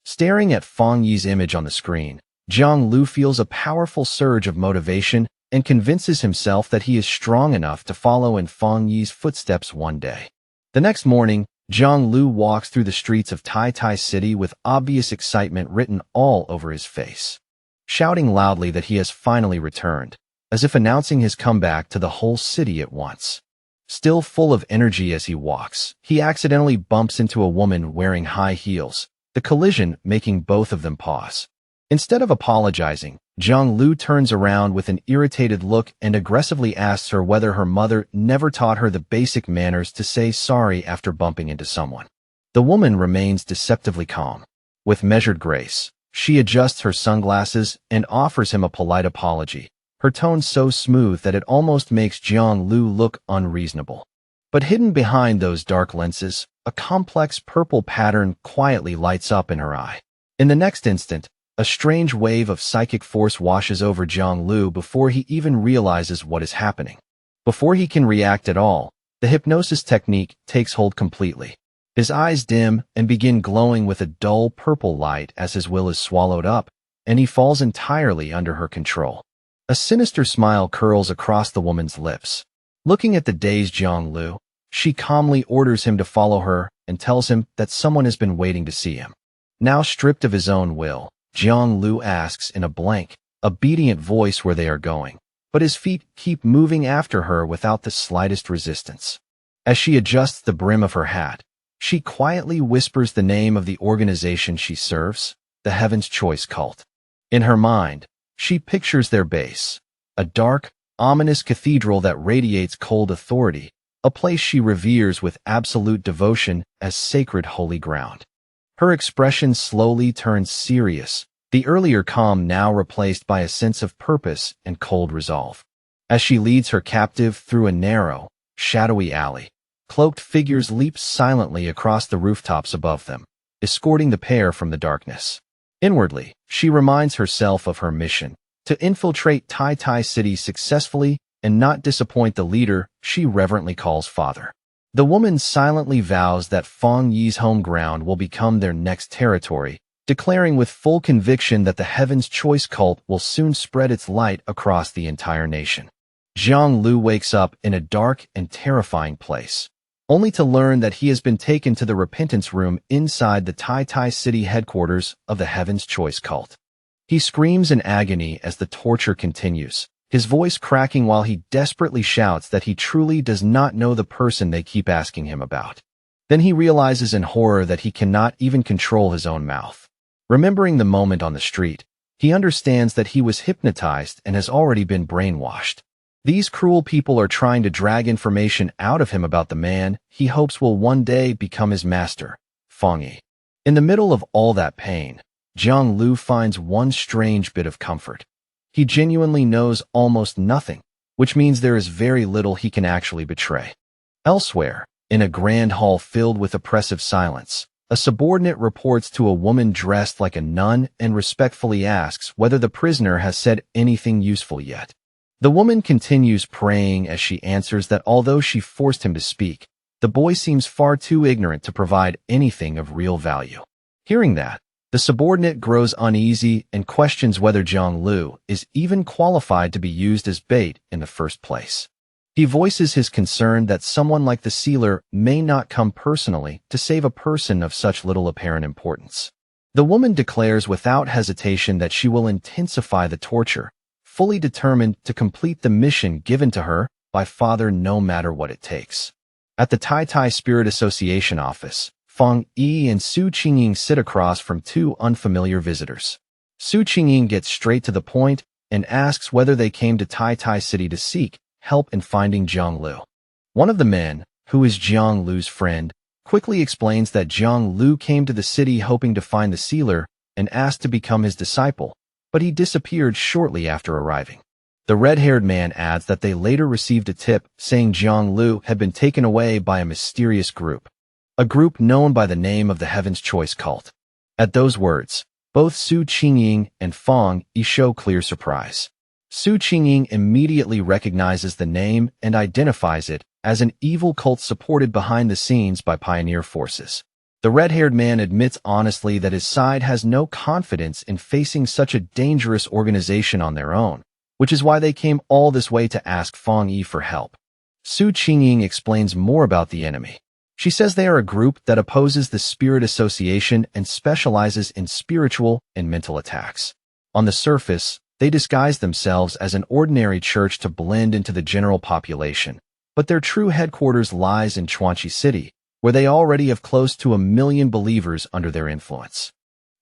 Staring at Fong Yi's image on the screen, Zhang Lu feels a powerful surge of motivation and convinces himself that he is strong enough to follow in Fong Yi's footsteps one day. The next morning, Zhang Lu walks through the streets of Tai Tai City with obvious excitement written all over his face. Shouting loudly that he has finally returned, as if announcing his comeback to the whole city at once. Still full of energy as he walks, he accidentally bumps into a woman wearing high heels, the collision making both of them pause. Instead of apologizing, Zhang turns around with an irritated look and aggressively asks her whether her mother never taught her the basic manners to say sorry after bumping into someone. The woman remains deceptively calm. With measured grace, she adjusts her sunglasses and offers him a polite apology, her tone so smooth that it almost makes Zhang look unreasonable. But hidden behind those dark lenses, a complex purple pattern quietly lights up in her eye. In the next instant, a strange wave of psychic force washes over Zhang before he even realizes what is happening. Before he can react at all, the hypnosis technique takes hold completely. His eyes dim and begin glowing with a dull purple light as his will is swallowed up, and he falls entirely under her control. A sinister smile curls across the woman's lips. Looking at the dazed Zhang, she calmly orders him to follow her and tells him that someone has been waiting to see him. Now stripped of his own will, Zhang asks in a blank, obedient voice where they are going, but his feet keep moving after her without the slightest resistance. As she adjusts the brim of her hat, she quietly whispers the name of the organization she serves, the Heaven's Choice Cult. In her mind, she pictures their base, a dark, ominous cathedral that radiates cold authority, a place she reveres with absolute devotion as sacred holy ground. Her expression slowly turns serious, the earlier calm now replaced by a sense of purpose and cold resolve. As she leads her captive through a narrow, shadowy alley, cloaked figures leap silently across the rooftops above them, escorting the pair from the darkness. Inwardly, she reminds herself of her mission, to infiltrate Tai City successfully and not disappoint the leader she reverently calls father. The woman silently vows that Feng Yi's home ground will become their next territory, declaring with full conviction that the Heaven's Choice Cult will soon spread its light across the entire nation. Zhang wakes up in a dark and terrifying place, only to learn that he has been taken to the repentance room inside the Tai City headquarters of the Heaven's Choice Cult. He screams in agony as the torture continues, his voice cracking while he desperately shouts that he truly does not know the person they keep asking him about. Then he realizes in horror that he cannot even control his own mouth. Remembering the moment on the street, he understands that he was hypnotized and has already been brainwashed. These cruel people are trying to drag information out of him about the man he hopes will one day become his master, Feng Yi. In the middle of all that pain, Zhang finds one strange bit of comfort. He genuinely knows almost nothing, which means there is very little he can actually betray. Elsewhere, in a grand hall filled with oppressive silence, a subordinate reports to a woman dressed like a nun and respectfully asks whether the prisoner has said anything useful yet. The woman continues praying as she answers that although she forced him to speak, the boy seems far too ignorant to provide anything of real value. Hearing that, the subordinate grows uneasy and questions whether Zhang is even qualified to be used as bait in the first place. He voices his concern that someone like the sealer may not come personally to save a person of such little apparent importance. The woman declares without hesitation that she will intensify the torture, fully determined to complete the mission given to her by Father no matter what it takes. At the Tai Spirit Association office, Feng Yi and Su Qingying sit across from two unfamiliar visitors. Su Qingying gets straight to the point and asks whether they came to Tai City to seek help in finding Zhang. One of the men, who is Zhang friend, quickly explains that Zhang came to the city hoping to find the sealer and asked to become his disciple, but he disappeared shortly after arriving. The red-haired man adds that they later received a tip saying Zhang had been taken away by a mysterious group, a group known by the name of the Heaven's Choice Cult. At those words, both Su Qingying and Feng Yi show clear surprise. Su Qingying immediately recognizes the name and identifies it as an evil cult supported behind the scenes by pioneer forces. The red-haired man admits honestly that his side has no confidence in facing such a dangerous organization on their own, which is why they came all this way to ask Feng Yi for help. Su Qingying explains more about the enemy. She says they are a group that opposes the Spirit Association and specializes in spiritual and mental attacks. On the surface, They disguise themselves as an ordinary church to blend into the general population, but their true headquarters lies in Chuanchi City, where they already have close to 1 million believers under their influence.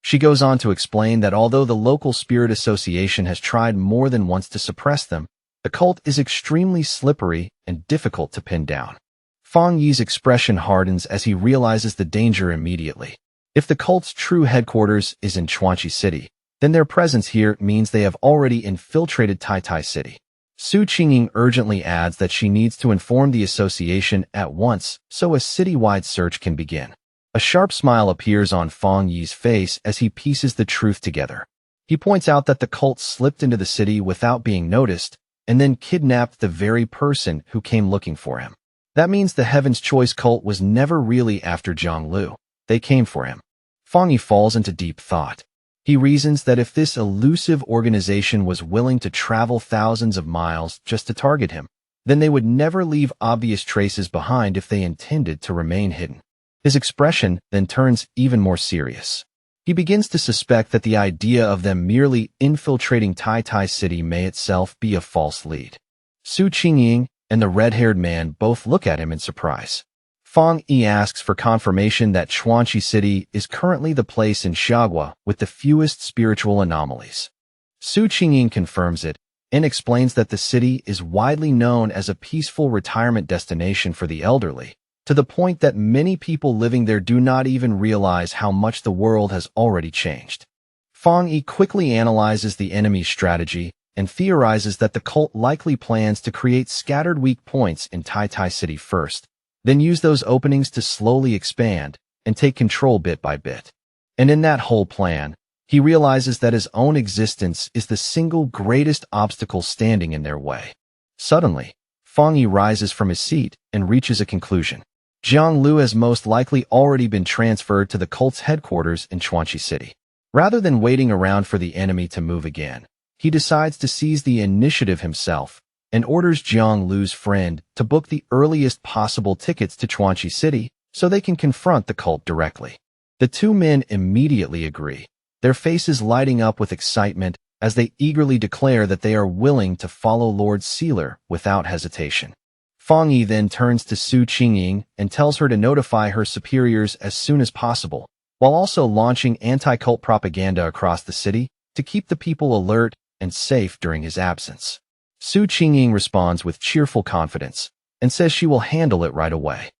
She goes on to explain that although the local spirit association has tried more than once to suppress them, the cult is extremely slippery and difficult to pin down. Fang Yi's expression hardens as he realizes the danger immediately. If the cult's true headquarters is in Chuanchi City, then their presence here means they have already infiltrated Tai City. Su Qingying urgently adds that she needs to inform the association at once so a citywide search can begin. A sharp smile appears on Fang Yi's face as he pieces the truth together. He points out that the cult slipped into the city without being noticed and then kidnapped the very person who came looking for him. That means the Heaven's Choice cult was never really after Zhang Lu. They came for him. Fang Yi falls into deep thought. He reasons that if this elusive organization was willing to travel thousands of miles just to target him, then they would never leave obvious traces behind if they intended to remain hidden. His expression then turns even more serious. He begins to suspect that the idea of them merely infiltrating Tai City may itself be a false lead. Su Qingying and the red-haired man both look at him in surprise. Fang Yi asks for confirmation that Chuanchi City is currently the place in Xiagua with the fewest spiritual anomalies. Su Qingying confirms it and explains that the city is widely known as a peaceful retirement destination for the elderly, to the point that many people living there do not even realize how much the world has already changed. Fang Yi quickly analyzes the enemy's strategy and theorizes that the cult likely plans to create scattered weak points in Tai City first, then use those openings to slowly expand and take control bit by bit. And in that whole plan, he realizes that his own existence is the single greatest obstacle standing in their way. Suddenly, Fang Yi rises from his seat and reaches a conclusion. Zhang Lu has most likely already been transferred to the cult's headquarters in Chuanchi City. Rather than waiting around for the enemy to move again, he decides to seize the initiative himself and orders Zhang Lu's friend to book the earliest possible tickets to Chuanchi City so they can confront the cult directly. The two men immediately agree, their faces lighting up with excitement as they eagerly declare that they are willing to follow Lord Sealer without hesitation. Fang Yi then turns to Su Qingying and tells her to notify her superiors as soon as possible, while also launching anti-cult propaganda across the city to keep the people alert and safe during his absence. Su Qingying responds with cheerful confidence and says she will handle it right away.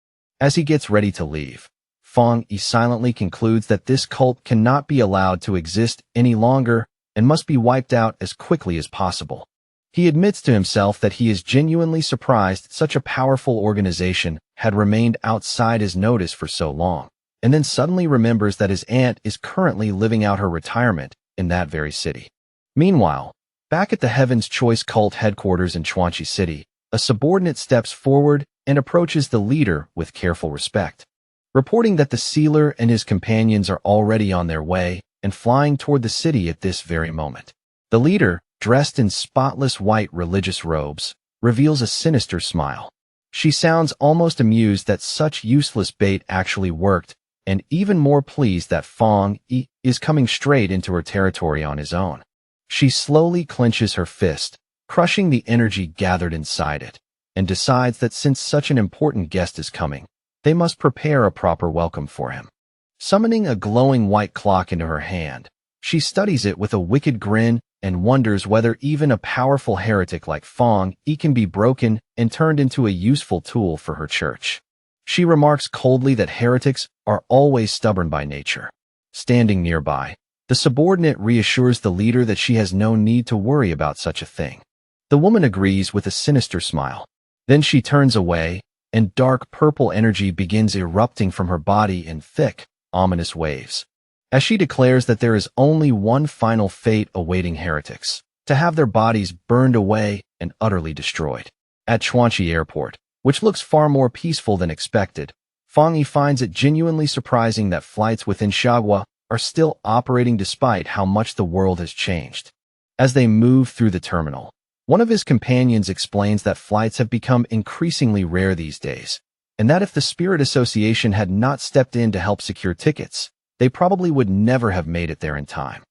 As he gets ready to leave, Fang Yi silently concludes that this cult cannot be allowed to exist any longer and must be wiped out as quickly as possible. He admits to himself that he is genuinely surprised such a powerful organization had remained outside his notice for so long, and then suddenly remembers that his aunt is currently living out her retirement in that very city. Meanwhile, back at the Heaven's Choice cult headquarters in Chuanchi City, a subordinate steps forward and approaches the leader with careful respect, reporting that the sealer and his companions are already on their way and flying toward the city at this very moment. The leader, dressed in spotless white religious robes, reveals a sinister smile. She sounds almost amused that such useless bait actually worked, and even more pleased that Fang Yi is coming straight into her territory on his own. She slowly clenches her fist, crushing the energy gathered inside it, and decides that since such an important guest is coming, they must prepare a proper welcome for him. Summoning a glowing white clock into her hand, she studies it with a wicked grin and wonders whether even a powerful heretic like Fang Yi can be broken and turned into a useful tool for her church. She remarks coldly that heretics are always stubborn by nature. Standing nearby, the subordinate reassures the leader that she has no need to worry about such a thing. The woman agrees with a sinister smile. Then she turns away, and dark purple energy begins erupting from her body in thick, ominous waves, as she declares that there is only one final fate awaiting heretics: to have their bodies burned away and utterly destroyed. At Chuanchi Airport, which looks far more peaceful than expected, Fang Yi finds it genuinely surprising that flights within Xiagua are still operating despite how much the world has changed. As they move through the terminal, one of his companions explains that flights have become increasingly rare these days, and that if the Spirit Association had not stepped in to help secure tickets, they probably would never have made it there in time.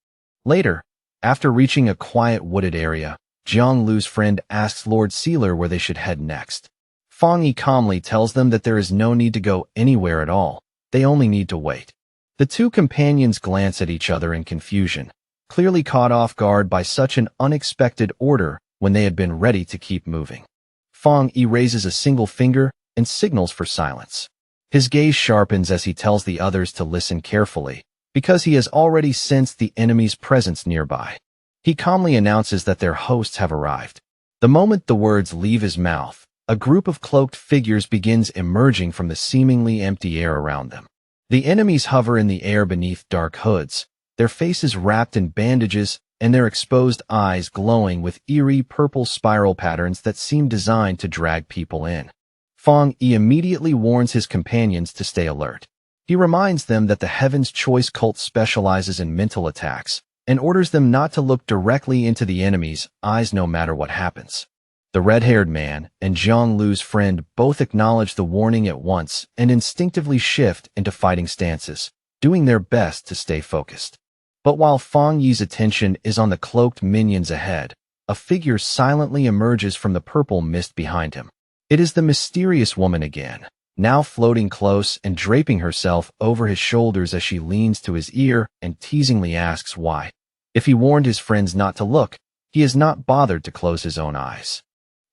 Later, After reaching a quiet wooded area, Jiang Lu's friend asks Lord Sealer where they should head next. Fang Yi calmly tells them that there is no need to go anywhere at all. They only need to wait. The two companions glance at each other in confusion, clearly caught off guard by such an unexpected order when they had been ready to keep moving. Fang Yi raises a single finger and signals for silence. His gaze sharpens as he tells the others to listen carefully, because he has already sensed the enemy's presence nearby. He calmly announces that their hosts have arrived. The moment the words leave his mouth, a group of cloaked figures begins emerging from the seemingly empty air around them. The enemies hover in the air beneath dark hoods, their faces wrapped in bandages and their exposed eyes glowing with eerie purple spiral patterns that seem designed to drag people in. Fang Yi immediately warns his companions to stay alert. He reminds them that the Heaven's Choice cult specializes in mental attacks and orders them not to look directly into the enemy's eyes no matter what happens. The red-haired man and Jiang Lu's friend both acknowledge the warning at once and instinctively shift into fighting stances, doing their best to stay focused. But while Fang Yi's attention is on the cloaked minions ahead, a figure silently emerges from the purple mist behind him. It is the mysterious woman again, now floating close and draping herself over his shoulders as she leans to his ear and teasingly asks why. If he warned his friends not to look, he has not bothered to close his own eyes.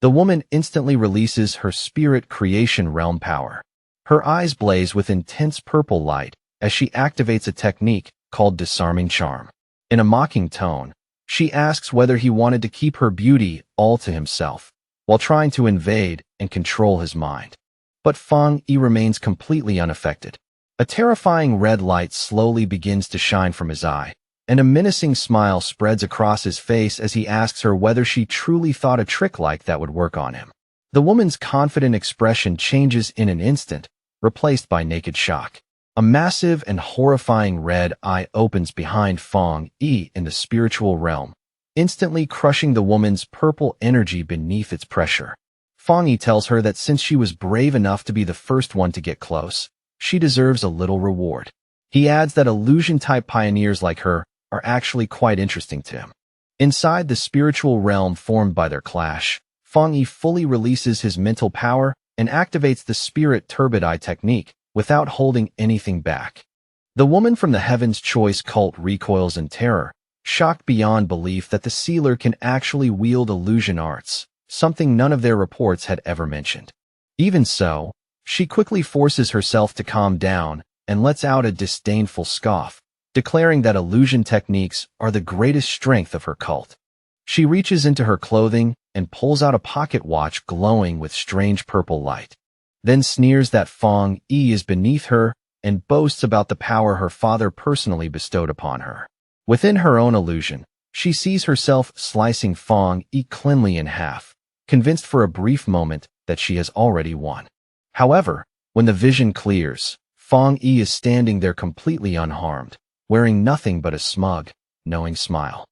The woman instantly releases her spirit creation realm power. Her eyes blaze with intense purple light as she activates a technique called disarming charm. In a mocking tone, she asks whether he wanted to keep her beauty all to himself, while trying to invade and control his mind. But Fang Yi remains completely unaffected. A terrifying red light slowly begins to shine from his eye, and a menacing smile spreads across his face as he asks her whether she truly thought a trick like that would work on him. The woman's confident expression changes in an instant, replaced by naked shock. A massive and horrifying red eye opens behind Fang Yi in the spiritual realm, instantly crushing the woman's purple energy beneath its pressure. Fang Yi tells her that since she was brave enough to be the first one to get close, she deserves a little reward. He adds that illusion-type pioneers like her are actually quite interesting to him. Inside the spiritual realm formed by their clash, Fang Yi fully releases his mental power and activates the spirit turbid eye technique without holding anything back. The woman from the Heaven's Choice cult recoils in terror, shocked beyond belief that the sealer can actually wield illusion arts, something none of their reports had ever mentioned. Even so, she quickly forces herself to calm down and lets out a disdainful scoff, declaring that illusion techniques are the greatest strength of her cult. She reaches into her clothing and pulls out a pocket watch glowing with strange purple light, then sneers that Fang Yi is beneath her and boasts about the power her father personally bestowed upon her. Within her own illusion, she sees herself slicing Fang Yi cleanly in half, convinced for a brief moment that she has already won. However, when the vision clears, Fang Yi is standing there completely unharmed, wearing nothing but a smug, knowing smile.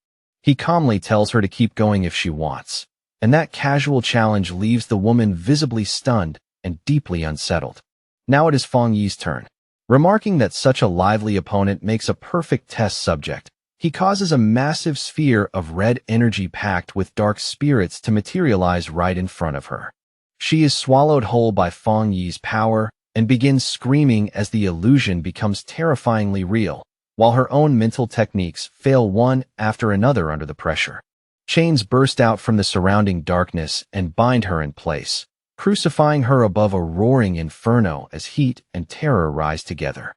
He calmly tells her to keep going if she wants, and that casual challenge leaves the woman visibly stunned and deeply unsettled. Now it is Fang Yi's turn. Remarking that such a lively opponent makes a perfect test subject, he causes a massive sphere of red energy packed with dark spirits to materialize right in front of her. She is swallowed whole by Fang Yi's power and begins screaming as the illusion becomes terrifyingly real, while her own mental techniques fail one after another under the pressure. Chains burst out from the surrounding darkness and bind her in place, crucifying her above a roaring inferno as heat and terror rise together.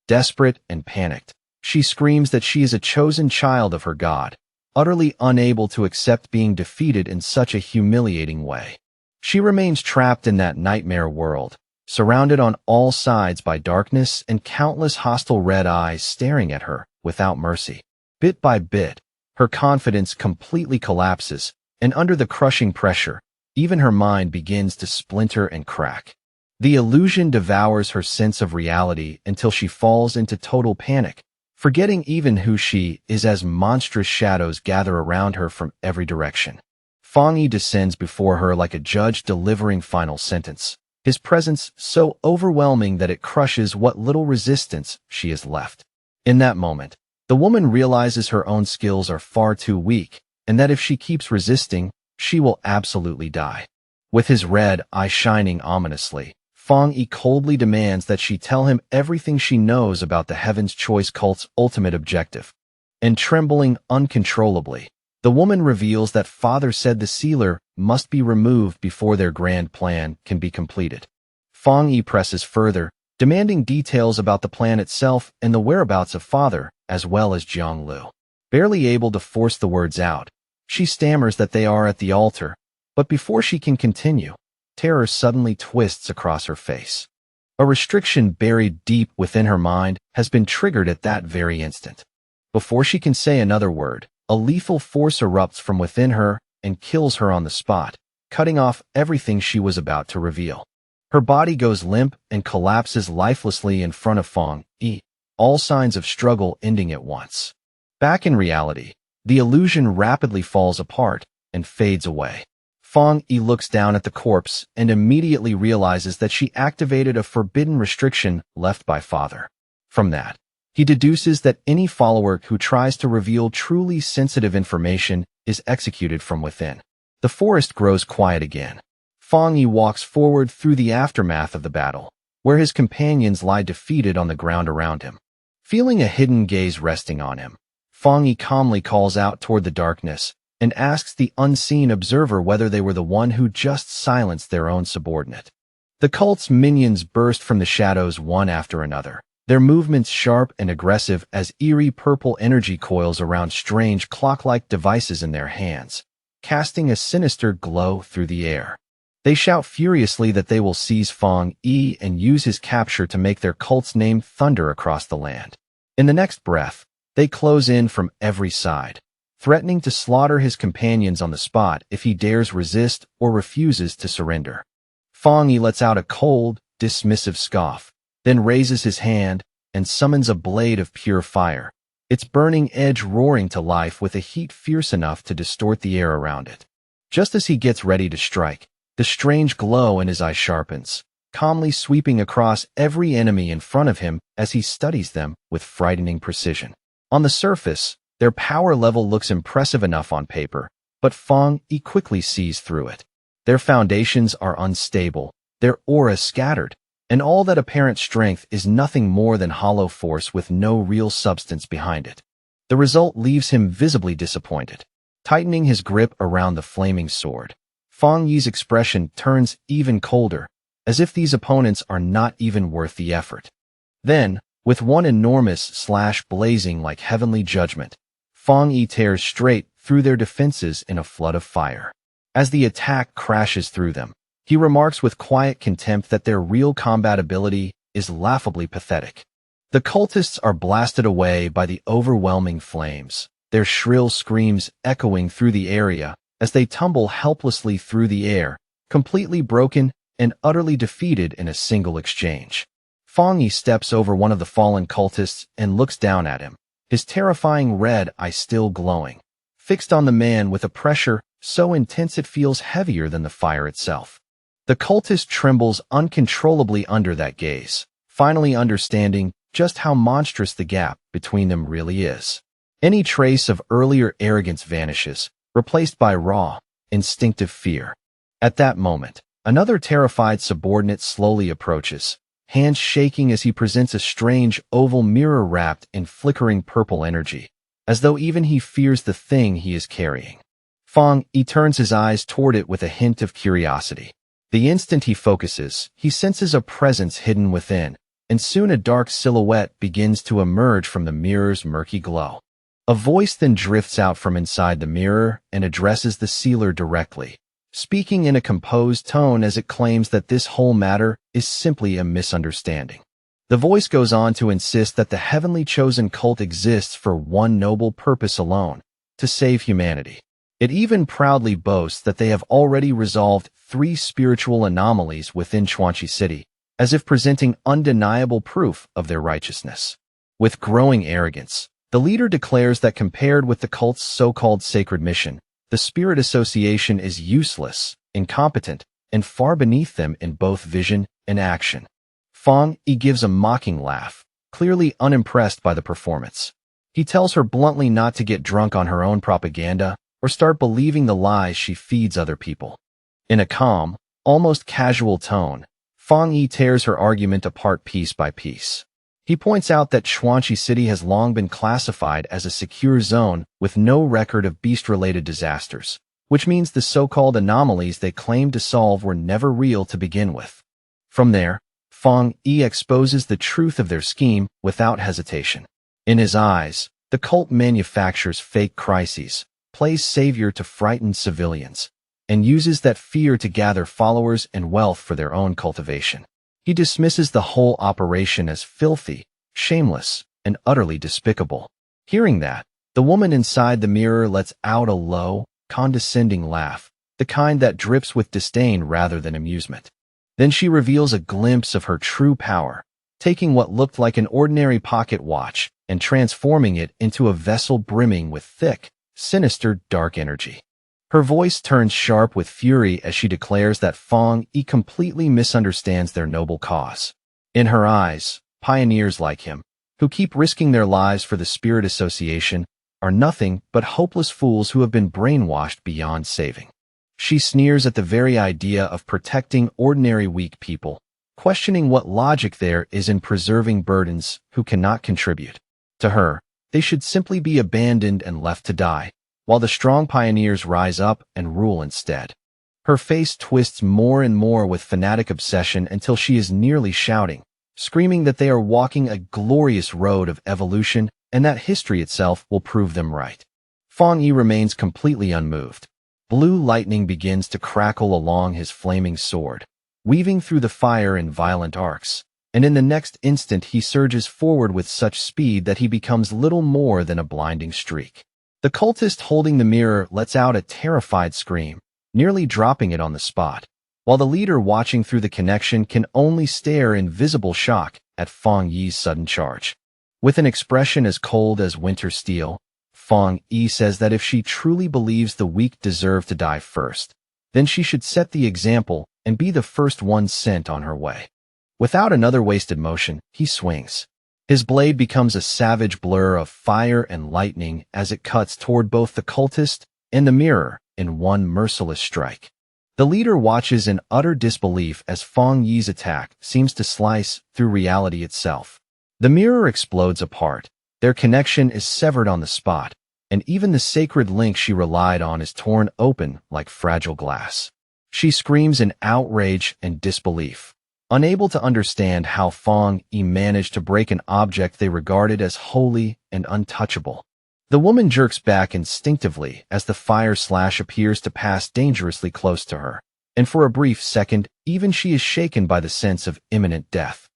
Desperate and panicked, she screams that she is a chosen child of her god, utterly unable to accept being defeated in such a humiliating way. She remains trapped in that nightmare world, surrounded on all sides by darkness and countless hostile red eyes staring at her without mercy. Bit by bit, her confidence completely collapses, and under the crushing pressure, even her mind begins to splinter and crack. The illusion devours her sense of reality until she falls into total panic, forgetting even who she is as monstrous shadows gather around her from every direction. Fang Yi descends before her like a judge delivering final sentence, his presence so overwhelming that it crushes what little resistance she has left. In that moment, The woman realizes her own skills are far too weak, and that if she keeps resisting, she will absolutely die. With his red eye shining ominously, Fong Yi coldly demands that she tell him everything she knows about the Heaven's Choice cult's ultimate objective. And trembling uncontrollably, the woman reveals that father said the sealer must be removed before their grand plan can be completed. Fong Yi presses further, demanding details about the plan itself and the whereabouts of father, as well as Jiang Lu. Barely able to force the words out, she stammers that they are at the altar, but before she can continue, terror suddenly twists across her face. A restriction buried deep within her mind has been triggered at that very instant. Before she can say another word, a lethal force erupts from within her and kills her on the spot, cutting off everything she was about to reveal. Her body goes limp and collapses lifelessly in front of Fong Yi, all signs of struggle ending at once. Back in reality, the illusion rapidly falls apart and fades away. Fong Yi looks down at the corpse and immediately realizes that she activated a forbidden restriction left by father. From that, he deduces that any follower who tries to reveal truly sensitive information is executed from within. The forest grows quiet again. Fong Yi walks forward through the aftermath of the battle, where his companions lie defeated on the ground around him. Feeling a hidden gaze resting on him, Fong Yi calmly calls out toward the darkness and asks the unseen observer whether they were the one who just silenced their own subordinate. The cult's minions burst from the shadows one after another, their movements sharp and aggressive as eerie purple energy coils around strange clock-like devices in their hands, casting a sinister glow through the air. They shout furiously that they will seize Fong Yi and use his capture to make their cult's name thunder across the land. In the next breath, they close in from every side, threatening to slaughter his companions on the spot if he dares resist or refuses to surrender. Fong Yi lets out a cold, dismissive scoff, then raises his hand and summons a blade of pure fire, its burning edge roaring to life with a heat fierce enough to distort the air around it. Just as he gets ready to strike, the strange glow in his eye sharpens, calmly sweeping across every enemy in front of him as he studies them with frightening precision. On the surface, their power level looks impressive enough on paper, but Fong Yi quickly sees through it. Their foundations are unstable, their aura scattered, and all that apparent strength is nothing more than hollow force with no real substance behind it. The result leaves him visibly disappointed. Tightening his grip around the flaming sword, Fong Yi's expression turns even colder, as if these opponents are not even worth the effort. Then, with one enormous slash blazing like heavenly judgment, Fong Yi tears straight through their defenses in a flood of fire. As the attack crashes through them, he remarks with quiet contempt that their real combat ability is laughably pathetic. The cultists are blasted away by the overwhelming flames, their shrill screams echoing through the area as they tumble helplessly through the air, completely broken and utterly defeated in a single exchange. Fong Yi steps over one of the fallen cultists and looks down at him, his terrifying red eye still glowing, fixed on the man with a pressure so intense it feels heavier than the fire itself. The cultist trembles uncontrollably under that gaze, finally understanding just how monstrous the gap between them really is. Any trace of earlier arrogance vanishes, replaced by raw, instinctive fear. At that moment, another terrified subordinate slowly approaches, hands shaking as he presents a strange oval mirror wrapped in flickering purple energy, as though even he fears the thing he is carrying. Fong Yi turns his eyes toward it with a hint of curiosity. The instant he focuses, he senses a presence hidden within, and soon a dark silhouette begins to emerge from the mirror's murky glow. A voice then drifts out from inside the mirror and addresses the sealer directly, speaking in a composed tone as it claims that this whole matter is simply a misunderstanding. The voice goes on to insist that the heavenly chosen cult exists for one noble purpose alone, to save humanity. It even proudly boasts that they have already resolved 3 spiritual anomalies within Chuanchi City, as if presenting undeniable proof of their righteousness. With growing arrogance, the leader declares that compared with the cult's so-called sacred mission, the spirit association is useless, incompetent, and far beneath them in both vision and action. Fong Yi gives a mocking laugh, clearly unimpressed by the performance. He tells her bluntly not to get drunk on her own propaganda or start believing the lies she feeds other people. In a calm, almost casual tone, Fang Yi tears her argument apart piece by piece. He points out that Chuanchi City has long been classified as a secure zone with no record of beast-related disasters, which means the so-called anomalies they claim to solve were never real to begin with. From there, Fang Yi exposes the truth of their scheme without hesitation. In his eyes, the cult manufactures fake crises, plays savior to frighten civilians, and uses that fear to gather followers and wealth for their own cultivation. He dismisses the whole operation as filthy, shameless, and utterly despicable. Hearing that, the woman inside the mirror lets out a low, condescending laugh, the kind that drips with disdain rather than amusement. Then she reveals a glimpse of her true power, taking what looked like an ordinary pocket watch and transforming it into a vessel brimming with thick, sinister, dark energy. Her voice turns sharp with fury as she declares that Fang Yi completely misunderstands their noble cause. In her eyes, pioneers like him, who keep risking their lives for the Spirit Association, are nothing but hopeless fools who have been brainwashed beyond saving. She sneers at the very idea of protecting ordinary weak people, questioning what logic there is in preserving burdens who cannot contribute. To her, they should simply be abandoned and left to die, while the strong pioneers rise up and rule instead. Her face twists more and more with fanatic obsession until she is nearly shouting, screaming that they are walking a glorious road of evolution and that history itself will prove them right. Fang Yi remains completely unmoved. Blue lightning begins to crackle along his flaming sword, weaving through the fire in violent arcs, and in the next instant he surges forward with such speed that he becomes little more than a blinding streak. The cultist holding the mirror lets out a terrified scream, nearly dropping it on the spot, while the leader watching through the connection can only stare in visible shock at Fang Yi's sudden charge. With an expression as cold as winter steel, Fang Yi says that if she truly believes the weak deserve to die first, then she should set the example and be the first one sent on her way. Without another wasted motion, he swings. His blade becomes a savage blur of fire and lightning as it cuts toward both the cultist and the mirror in one merciless strike. The leader watches in utter disbelief as Fang Yi's attack seems to slice through reality itself. The mirror explodes apart, their connection is severed on the spot, and even the sacred link she relied on is torn open like fragile glass. She screams in outrage and disbelief, unable to understand how Fang Yi managed to break an object they regarded as holy and untouchable. The woman jerks back instinctively as the fire slash appears to pass dangerously close to her, and for a brief second, even she is shaken by the sense of imminent death.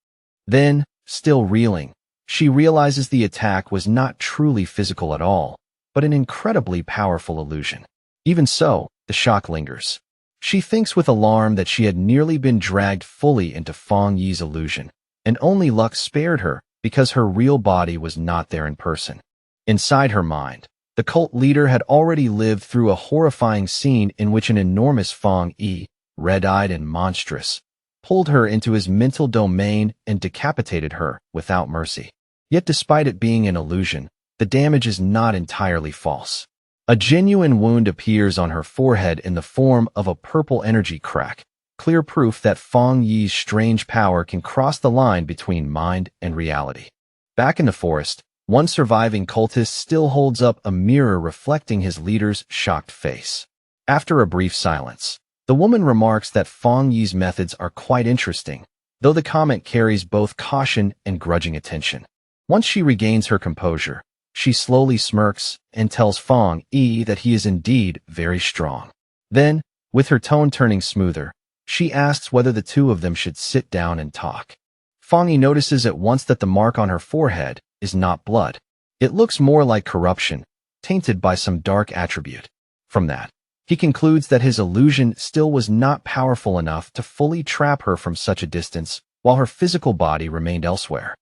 Then, still reeling, she realizes the attack was not truly physical at all, but an incredibly powerful illusion. Even so, the shock lingers. She thinks with alarm that she had nearly been dragged fully into Fang Yi's illusion, and only luck spared her because her real body was not there in person. Inside her mind, the cult leader had already lived through a horrifying scene in which an enormous Fang Yi, red-eyed and monstrous, pulled her into his mental domain and decapitated her without mercy. Yet despite it being an illusion, the damage is not entirely false. A genuine wound appears on her forehead in the form of a purple energy crack, clear proof that Fang Yi's strange power can cross the line between mind and reality. Back in the forest, one surviving cultist still holds up a mirror reflecting his leader's shocked face. After a brief silence, the woman remarks that Fang Yi's methods are quite interesting, though the comment carries both caution and grudging attention. Once she regains her composure, she slowly smirks and tells Fang Yi that he is indeed very strong. Then, with her tone turning smoother, she asks whether the two of them should sit down and talk. Fang Yi notices at once that the mark on her forehead is not blood. It looks more like corruption, tainted by some dark attribute. From that, he concludes that his illusion still was not powerful enough to fully trap her from such a distance, while her physical body remained elsewhere.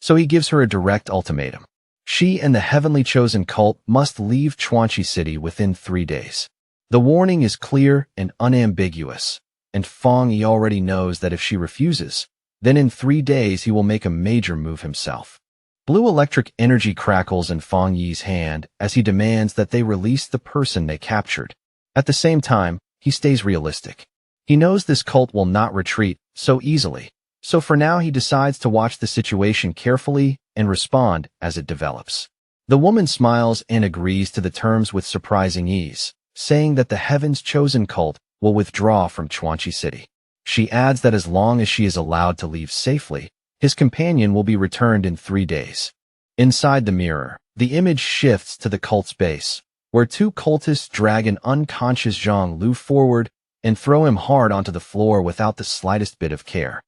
So he gives her a direct ultimatum. She and the heavenly chosen cult must leave Chuanchi City within 3 days. The warning is clear and unambiguous, and Fang Yi already knows that if she refuses, then in 3 days he will make a major move himself. Blue electric energy crackles in Fang Yi's hand as he demands that they release the person they captured. At the same time, he stays realistic. He knows this cult will not retreat so easily, so for now he decides to watch the situation carefully and respond as it develops. The woman smiles and agrees to the terms with surprising ease, saying that the Heaven's Chosen cult will withdraw from Chuanchi City. She adds that as long as she is allowed to leave safely, his companion will be returned in 3 days. Inside the mirror, the image shifts to the cult's base, where 2 cultists drag an unconscious Zhang Lu forward and throw him hard onto the floor without the slightest bit of care.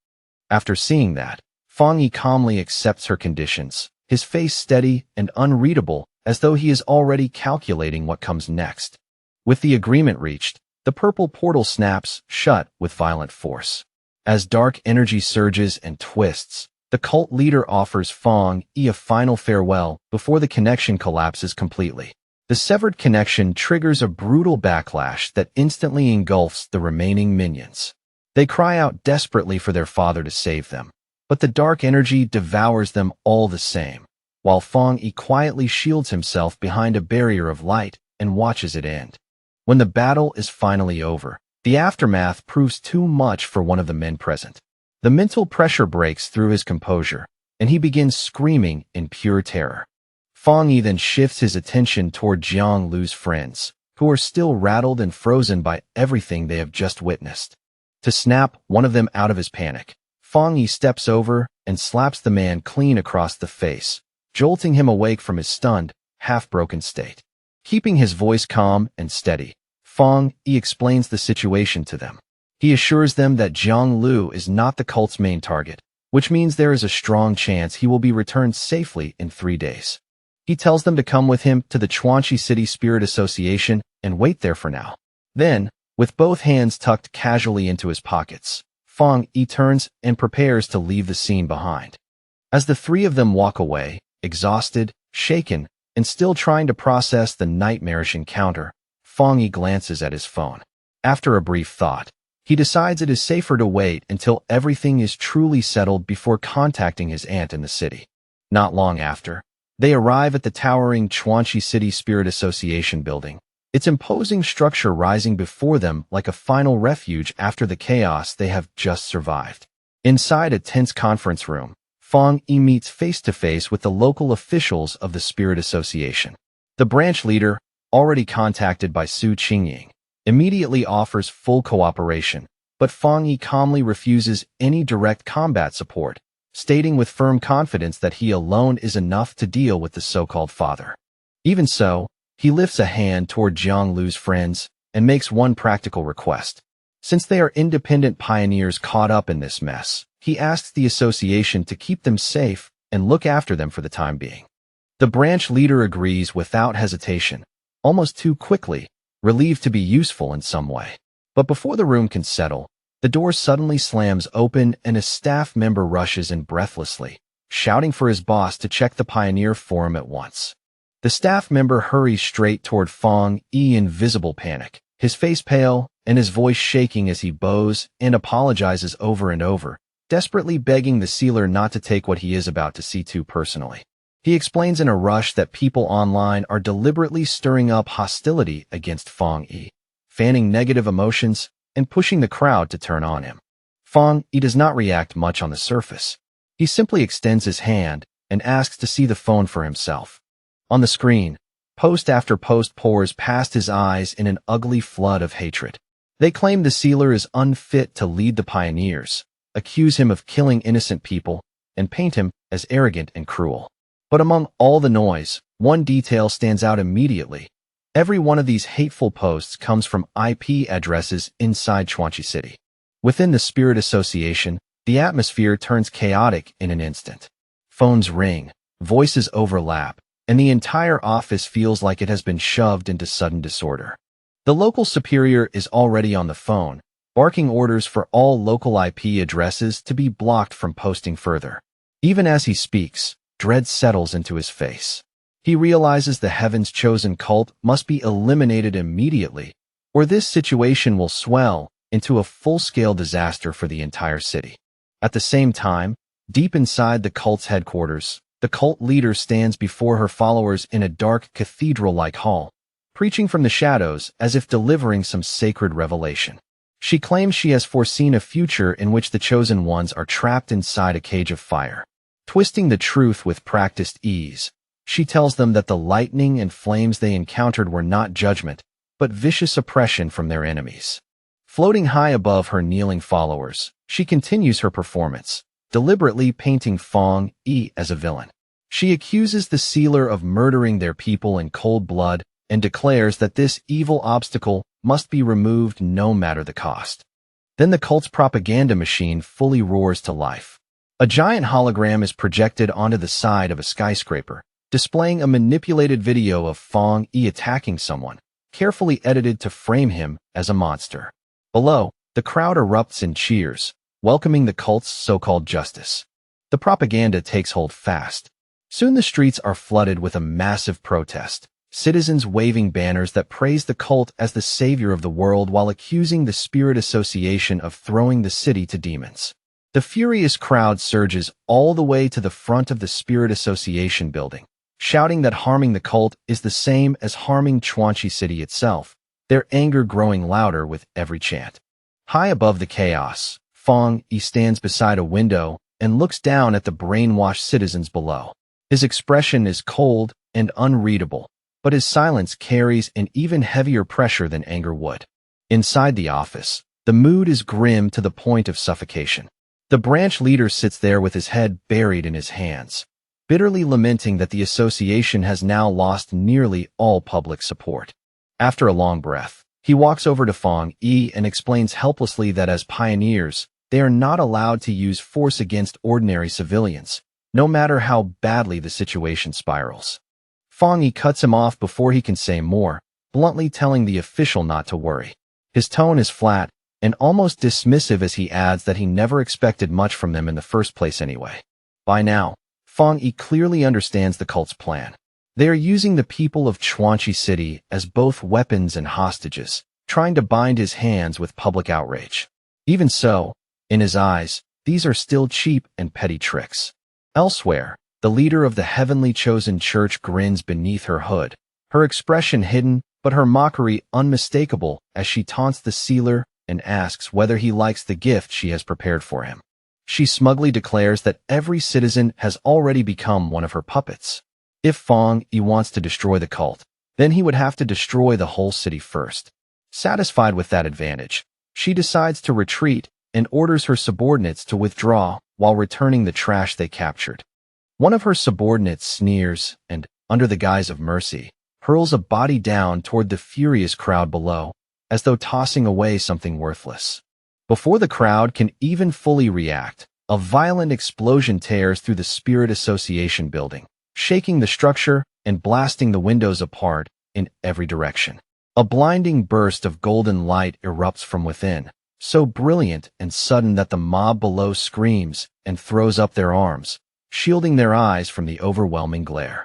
After seeing that, Fang Yi calmly accepts her conditions, his face steady and unreadable as though he is already calculating what comes next. With the agreement reached, the purple portal snaps shut with violent force. As dark energy surges and twists, the cult leader offers Fang Yi a final farewell before the connection collapses completely. The severed connection triggers a brutal backlash that instantly engulfs the remaining minions. They cry out desperately for their father to save them, but the dark energy devours them all the same, while Fang Yi quietly shields himself behind a barrier of light and watches it end. When the battle is finally over, the aftermath proves too much for one of the men present. The mental pressure breaks through his composure, and he begins screaming in pure terror. Fang Yi then shifts his attention toward Jiang Lu's friends, who are still rattled and frozen by everything they have just witnessed. To snap one of them out of his panic, Fang Yi steps over and slaps the man clean across the face, jolting him awake from his stunned, half-broken state. Keeping his voice calm and steady, Fang Yi explains the situation to them. He assures them that Jiang Lu is not the cult's main target, which means there is a strong chance he will be returned safely in 3 days. He tells them to come with him to the Chuanchi City Spirit Association and wait there for now. Then, with both hands tucked casually into his pockets, Fang Yi turns and prepares to leave the scene behind. As the 3 of them walk away, exhausted, shaken, and still trying to process the nightmarish encounter, Fang Yi glances at his phone. After a brief thought, he decides it is safer to wait until everything is truly settled before contacting his aunt in the city. Not long after, they arrive at the towering Chuanchi City Spirit Association building, its imposing structure rising before them like a final refuge after the chaos they have just survived. Inside a tense conference room, Fang Yi meets face-to-face with the local officials of the Spirit Association. The branch leader, already contacted by Su Qingying, immediately offers full cooperation, but Fang Yi calmly refuses any direct combat support, stating with firm confidence that he alone is enough to deal with the so-called father. Even so, he lifts a hand toward Jiang Lu's friends and makes one practical request. Since they are independent pioneers caught up in this mess, he asks the association to keep them safe and look after them for the time being. The branch leader agrees without hesitation, almost too quickly, relieved to be useful in some way. But before the room can settle, the door suddenly slams open and a staff member rushes in breathlessly, shouting for his boss to check the Pioneer Forum at once. The staff member hurries straight toward Fang Yi in visible panic, his face pale and his voice shaking as he bows and apologizes over and over, desperately begging the sealer not to take what he is about to see too personally. He explains in a rush that people online are deliberately stirring up hostility against Fang Yi, fanning negative emotions and pushing the crowd to turn on him. Fang Yi does not react much on the surface. He simply extends his hand and asks to see the phone for himself. On the screen, post after post pours past his eyes in an ugly flood of hatred. They claim the sealer is unfit to lead the pioneers, accuse him of killing innocent people, and paint him as arrogant and cruel. But among all the noise, one detail stands out immediately. Every one of these hateful posts comes from IP addresses inside Chuanchi City. Within the Spirit Association, the atmosphere turns chaotic in an instant. Phones ring, voices overlap, and the entire office feels like it has been shoved into sudden disorder. The local superior is already on the phone, barking orders for all local IP addresses to be blocked from posting further. Even as he speaks, dread settles into his face. He realizes the Heaven's Chosen cult must be eliminated immediately, or this situation will swell into a full-scale disaster for the entire city. At the same time, deep inside the cult's headquarters, the cult leader stands before her followers in a dark cathedral-like hall, preaching from the shadows as if delivering some sacred revelation. She claims she has foreseen a future in which the chosen ones are trapped inside a cage of fire. Twisting the truth with practiced ease, she tells them that the lightning and flames they encountered were not judgment, but vicious oppression from their enemies. Floating high above her kneeling followers, she continues her performance, deliberately painting Fong Yi as a villain. She accuses the sealer of murdering their people in cold blood and declares that this evil obstacle must be removed no matter the cost. Then the cult's propaganda machine fully roars to life. A giant hologram is projected onto the side of a skyscraper, displaying a manipulated video of Fong Yi attacking someone, carefully edited to frame him as a monster. Below, the crowd erupts in cheers, welcoming the cult's so-called justice. The propaganda takes hold fast. Soon the streets are flooded with a massive protest, citizens waving banners that praise the cult as the savior of the world while accusing the Spirit Association of throwing the city to demons. The furious crowd surges all the way to the front of the Spirit Association building, shouting that harming the cult is the same as harming Chuanchi City itself, their anger growing louder with every chant. High above the chaos, Fong Yi stands beside a window and looks down at the brainwashed citizens below. His expression is cold and unreadable, but his silence carries an even heavier pressure than anger would. Inside the office, the mood is grim to the point of suffocation. The branch leader sits there with his head buried in his hands, bitterly lamenting that the association has now lost nearly all public support. After a long breath, he walks over to Fong Yi and explains helplessly that as pioneers, they are not allowed to use force against ordinary civilians, no matter how badly the situation spirals. Fong Yi cuts him off before he can say more, bluntly telling the official not to worry. His tone is flat and almost dismissive as he adds that he never expected much from them in the first place anyway. By now, Fong Yi clearly understands the cult's plan. They are using the people of Chuanchi City as both weapons and hostages, trying to bind his hands with public outrage. Even so, in his eyes, these are still cheap and petty tricks. Elsewhere, the leader of the heavenly chosen church grins beneath her hood, her expression hidden but her mockery unmistakable as she taunts the sealer and asks whether he likes the gift she has prepared for him. She smugly declares that every citizen has already become one of her puppets. If Fong Yi wants to destroy the cult, then he would have to destroy the whole city first. Satisfied with that advantage, she decides to retreat and orders her subordinates to withdraw while returning the trash they captured. One of her subordinates sneers and, under the guise of mercy, hurls a body down toward the furious crowd below, as though tossing away something worthless. Before the crowd can even fully react, a violent explosion tears through the Spirit Association building, shaking the structure and blasting the windows apart in every direction. A blinding burst of golden light erupts from within, so brilliant and sudden that the mob below screams and throws up their arms, shielding their eyes from the overwhelming glare.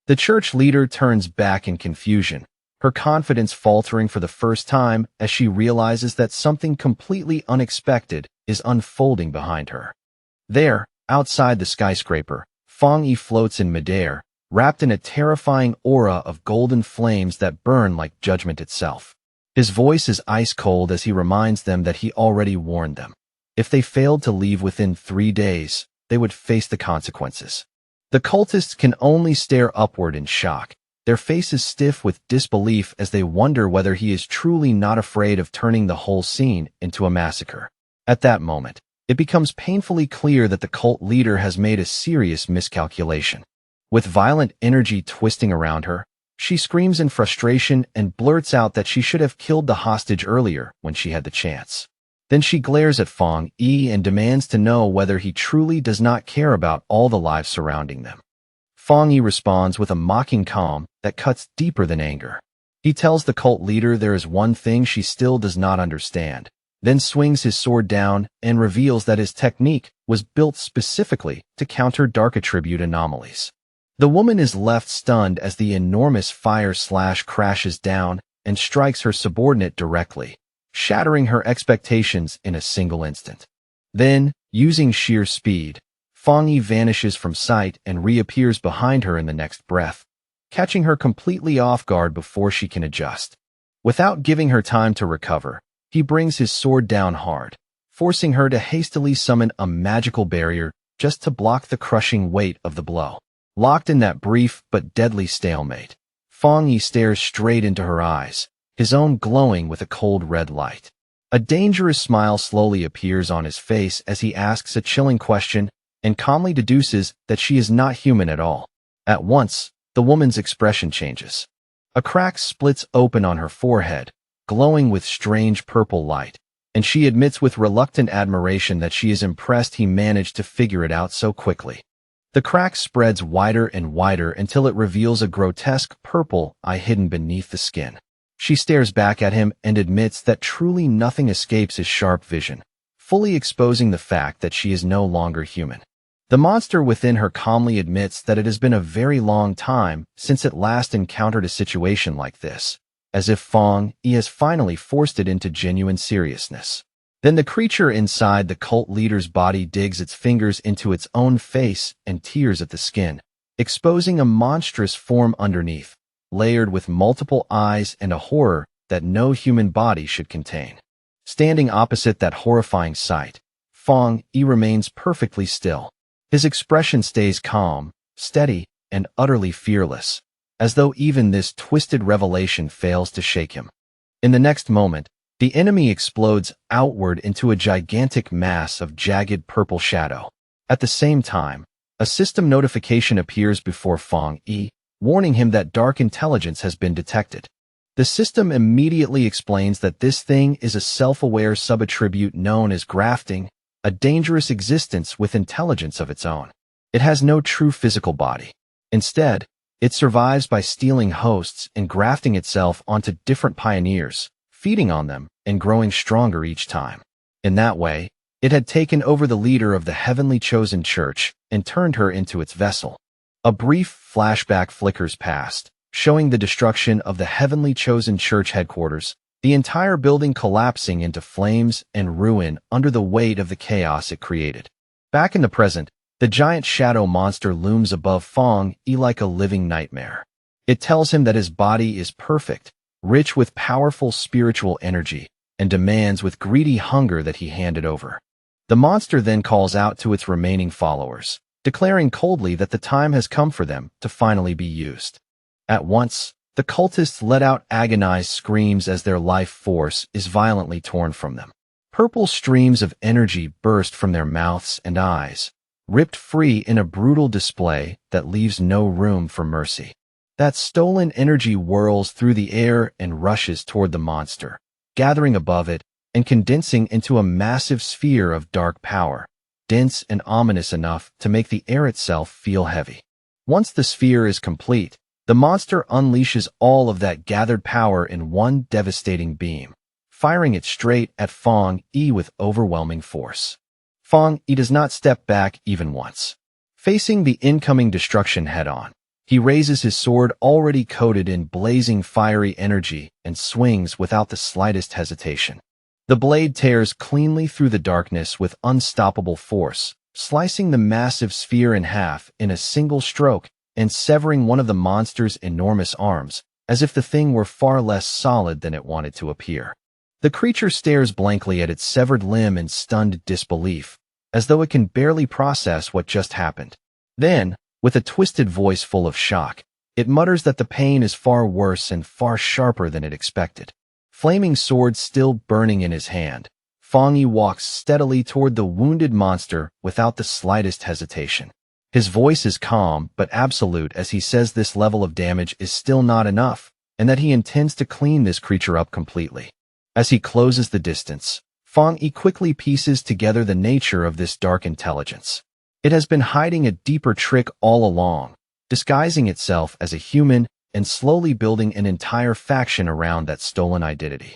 The church leader turns back in confusion, her confidence faltering for the first time as she realizes that something completely unexpected is unfolding behind her. There, outside the skyscraper, Fong Yi floats in midair, wrapped in a terrifying aura of golden flames that burn like judgment itself. His voice is ice-cold as he reminds them that he already warned them. If they failed to leave within 3 days, they would face the consequences. The cultists can only stare upward in shock, their faces stiff with disbelief as they wonder whether he is truly not afraid of turning the whole scene into a massacre. At that moment, it becomes painfully clear that the cult leader has made a serious miscalculation. With violent energy twisting around her, she screams in frustration and blurts out that she should have killed the hostage earlier when she had the chance. Then she glares at Fong Yi and demands to know whether he truly does not care about all the lives surrounding them. Fong Yi responds with a mocking calm that cuts deeper than anger. He tells the cult leader there is one thing she still does not understand, then swings his sword down and reveals that his technique was built specifically to counter dark attribute anomalies. The woman is left stunned as the enormous fire slash crashes down and strikes her subordinate directly, shattering her expectations in a single instant. Then, using sheer speed, Fong Yi vanishes from sight and reappears behind her in the next breath, catching her completely off guard before she can adjust. Without giving her time to recover, he brings his sword down hard, forcing her to hastily summon a magical barrier just to block the crushing weight of the blow. Locked in that brief but deadly stalemate, Fong Yi stares straight into her eyes, his own glowing with a cold red light. A dangerous smile slowly appears on his face as he asks a chilling question and calmly deduces that she is not human at all. At once, the woman's expression changes. A crack splits open on her forehead, glowing with strange purple light, and she admits with reluctant admiration that she is impressed he managed to figure it out so quickly. The crack spreads wider and wider until it reveals a grotesque purple eye hidden beneath the skin. She stares back at him and admits that truly nothing escapes his sharp vision, fully exposing the fact that she is no longer human. The monster within her calmly admits that it has been a very long time since it last encountered a situation like this, as if Fong Yi has finally forced it into genuine seriousness. Then the creature inside the cult leader's body digs its fingers into its own face and tears at the skin, exposing a monstrous form underneath, layered with multiple eyes and a horror that no human body should contain. Standing opposite that horrifying sight, Fong Yi remains perfectly still. His expression stays calm, steady, and utterly fearless, as though even this twisted revelation fails to shake him. In the next moment, the enemy explodes outward into a gigantic mass of jagged purple shadow. At the same time, a system notification appears before Fong Yi, warning him that dark intelligence has been detected. The system immediately explains that this thing is a self-aware subattribute known as grafting, a dangerous existence with intelligence of its own. It has no true physical body. Instead, it survives by stealing hosts and grafting itself onto different pioneers, feeding on them and growing stronger each time. In that way, it had taken over the leader of the heavenly chosen church and turned her into its vessel. A brief flashback flickers past, showing the destruction of the heavenly chosen church headquarters, the entire building collapsing into flames and ruin under the weight of the chaos it created. Back in the present, the giant shadow monster looms above Fong Yi like a living nightmare. It tells him that his body is perfect, rich with powerful spiritual energy, and demands with greedy hunger that he hand it over. The monster then calls out to its remaining followers, declaring coldly that the time has come for them to finally be used. At once, the cultists let out agonized screams as their life force is violently torn from them. Purple streams of energy burst from their mouths and eyes, ripped free in a brutal display that leaves no room for mercy. That stolen energy whirls through the air and rushes toward the monster, gathering above it and condensing into a massive sphere of dark power, dense and ominous enough to make the air itself feel heavy. Once the sphere is complete, the monster unleashes all of that gathered power in one devastating beam, firing it straight at Fong Yi with overwhelming force. Fong Yi does not step back even once. Facing the incoming destruction head-on, he raises his sword already coated in blazing fiery energy and swings without the slightest hesitation. The blade tears cleanly through the darkness with unstoppable force, slicing the massive sphere in half in a single stroke and severing one of the monster's enormous arms, as if the thing were far less solid than it wanted to appear. The creature stares blankly at its severed limb in stunned disbelief, as though it can barely process what just happened. Then, with a twisted voice full of shock, it mutters that the pain is far worse and far sharper than it expected. Flaming sword still burning in his hand, Fong Yi walks steadily toward the wounded monster without the slightest hesitation. His voice is calm but absolute as he says this level of damage is still not enough, and that he intends to clean this creature up completely. As he closes the distance, Fong Yi quickly pieces together the nature of this dark intelligence. It has been hiding a deeper trick all along, disguising itself as a human and slowly building an entire faction around that stolen identity.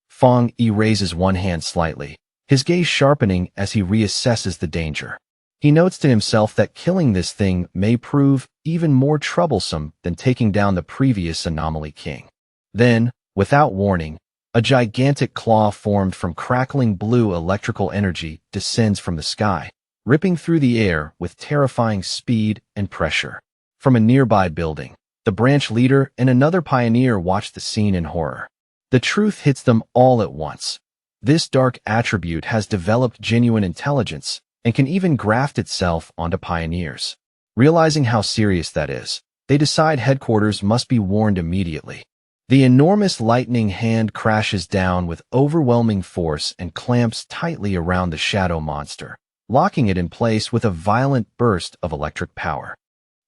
Fong Yi raises one hand slightly, his gaze sharpening as he reassesses the danger. He notes to himself that killing this thing may prove even more troublesome than taking down the previous anomaly king. Then, without warning, a gigantic claw formed from crackling blue electrical energy descends from the sky, ripping through the air with terrifying speed and pressure. From a nearby building, the branch leader and another pioneer watch the scene in horror. The truth hits them all at once. This dark attribute has developed genuine intelligence and can even graft itself onto pioneers. Realizing how serious that is, they decide headquarters must be warned immediately. The enormous lightning hand crashes down with overwhelming force and clamps tightly around the shadow monster, locking it in place with a violent burst of electric power.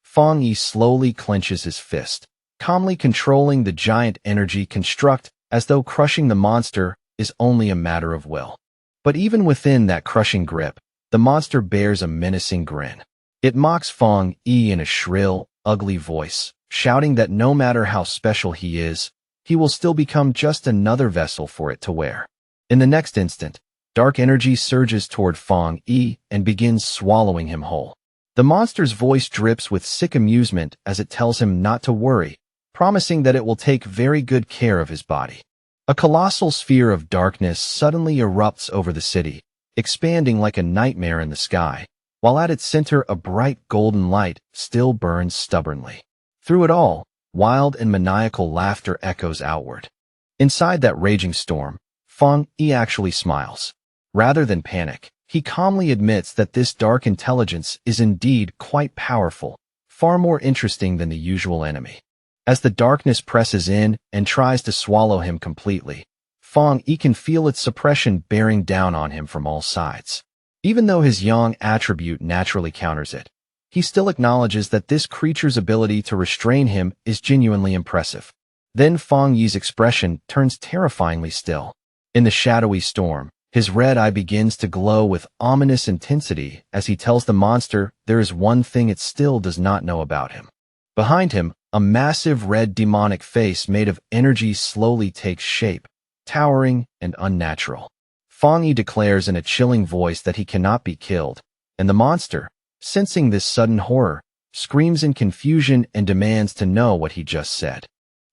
Fong Yi slowly clenches his fist, calmly controlling the giant energy construct as though crushing the monster is only a matter of will. But even within that crushing grip, the monster bears a menacing grin. It mocks Fong Yi in a shrill, ugly voice, shouting that no matter how special he is, he will still become just another vessel for it to wear. In the next instant, dark energy surges toward Fong Yi and begins swallowing him whole. The monster's voice drips with sick amusement as it tells him not to worry, promising that it will take very good care of his body. A colossal sphere of darkness suddenly erupts over the city, expanding like a nightmare in the sky, while at its center a bright golden light still burns stubbornly. Through it all, wild and maniacal laughter echoes outward. Inside that raging storm, Fong Yi actually smiles. Rather than panic, he calmly admits that this dark intelligence is indeed quite powerful, far more interesting than the usual enemy. As the darkness presses in and tries to swallow him completely, Fong Yi can feel its suppression bearing down on him from all sides. Even though his yang attribute naturally counters it, he still acknowledges that this creature's ability to restrain him is genuinely impressive. Then Fong Yi's expression turns terrifyingly still. In the shadowy storm, his red eye begins to glow with ominous intensity as he tells the monster there is one thing it still does not know about him. Behind him, a massive red demonic face made of energy slowly takes shape, towering and unnatural. Fong Yi declares in a chilling voice that he cannot be killed, and the monster, sensing this sudden horror, screams in confusion and demands to know what he just said.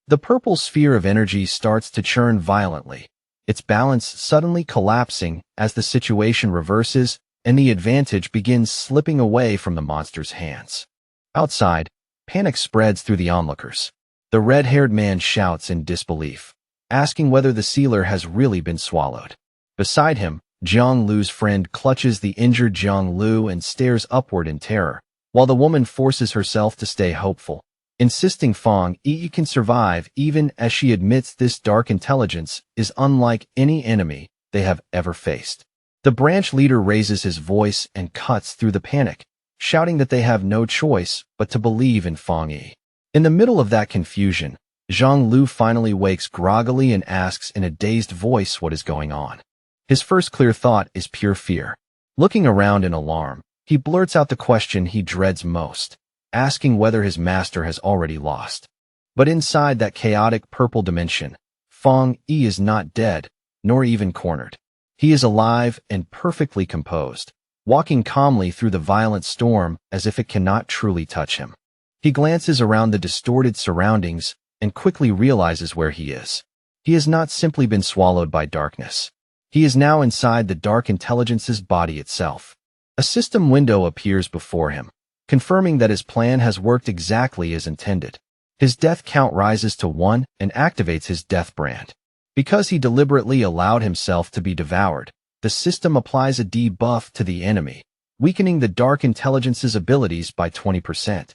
The purple sphere of energy starts to churn violently, its balance suddenly collapsing as the situation reverses and the advantage begins slipping away from the monster's hands. Outside, panic spreads through the onlookers. The red-haired man shouts in disbelief, asking whether the sealer has really been swallowed. Beside him, Jiang Lu's friend clutches the injured Jiang Lu and stares upward in terror, while the woman forces herself to stay hopeful, insisting Fong Yi can survive even as she admits this dark intelligence is unlike any enemy they have ever faced. The branch leader raises his voice and cuts through the panic, shouting that they have no choice but to believe in Fong Yi. In the middle of that confusion, Jiang Lu finally wakes groggily and asks in a dazed voice what is going on. His first clear thought is pure fear. Looking around in alarm, he blurts out the question he dreads most, asking whether his master has already lost. But inside that chaotic purple dimension, Fong Yi is not dead, nor even cornered. He is alive and perfectly composed, walking calmly through the violent storm as if it cannot truly touch him. He glances around the distorted surroundings and quickly realizes where he is. He has not simply been swallowed by darkness. He is now inside the dark intelligence's body itself. A system window appears before him, confirming that his plan has worked exactly as intended. His death count rises to 1 and activates his death brand. Because he deliberately allowed himself to be devoured, the system applies a debuff to the enemy, weakening the dark intelligence's abilities by 20%.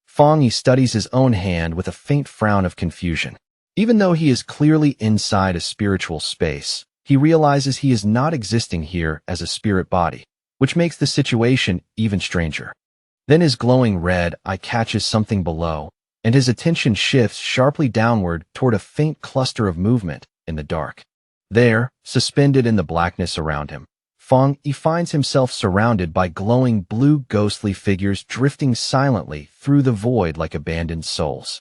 Fong Yi studies his own hand with a faint frown of confusion. Even though he is clearly inside a spiritual space, he realizes he is not existing here as a spirit body, which makes the situation even stranger. Then his glowing red eye catches something below, and his attention shifts sharply downward toward a faint cluster of movement in the dark. There, suspended in the blackness around him, Fong Yi finds himself surrounded by glowing blue ghostly figures drifting silently through the void like abandoned souls.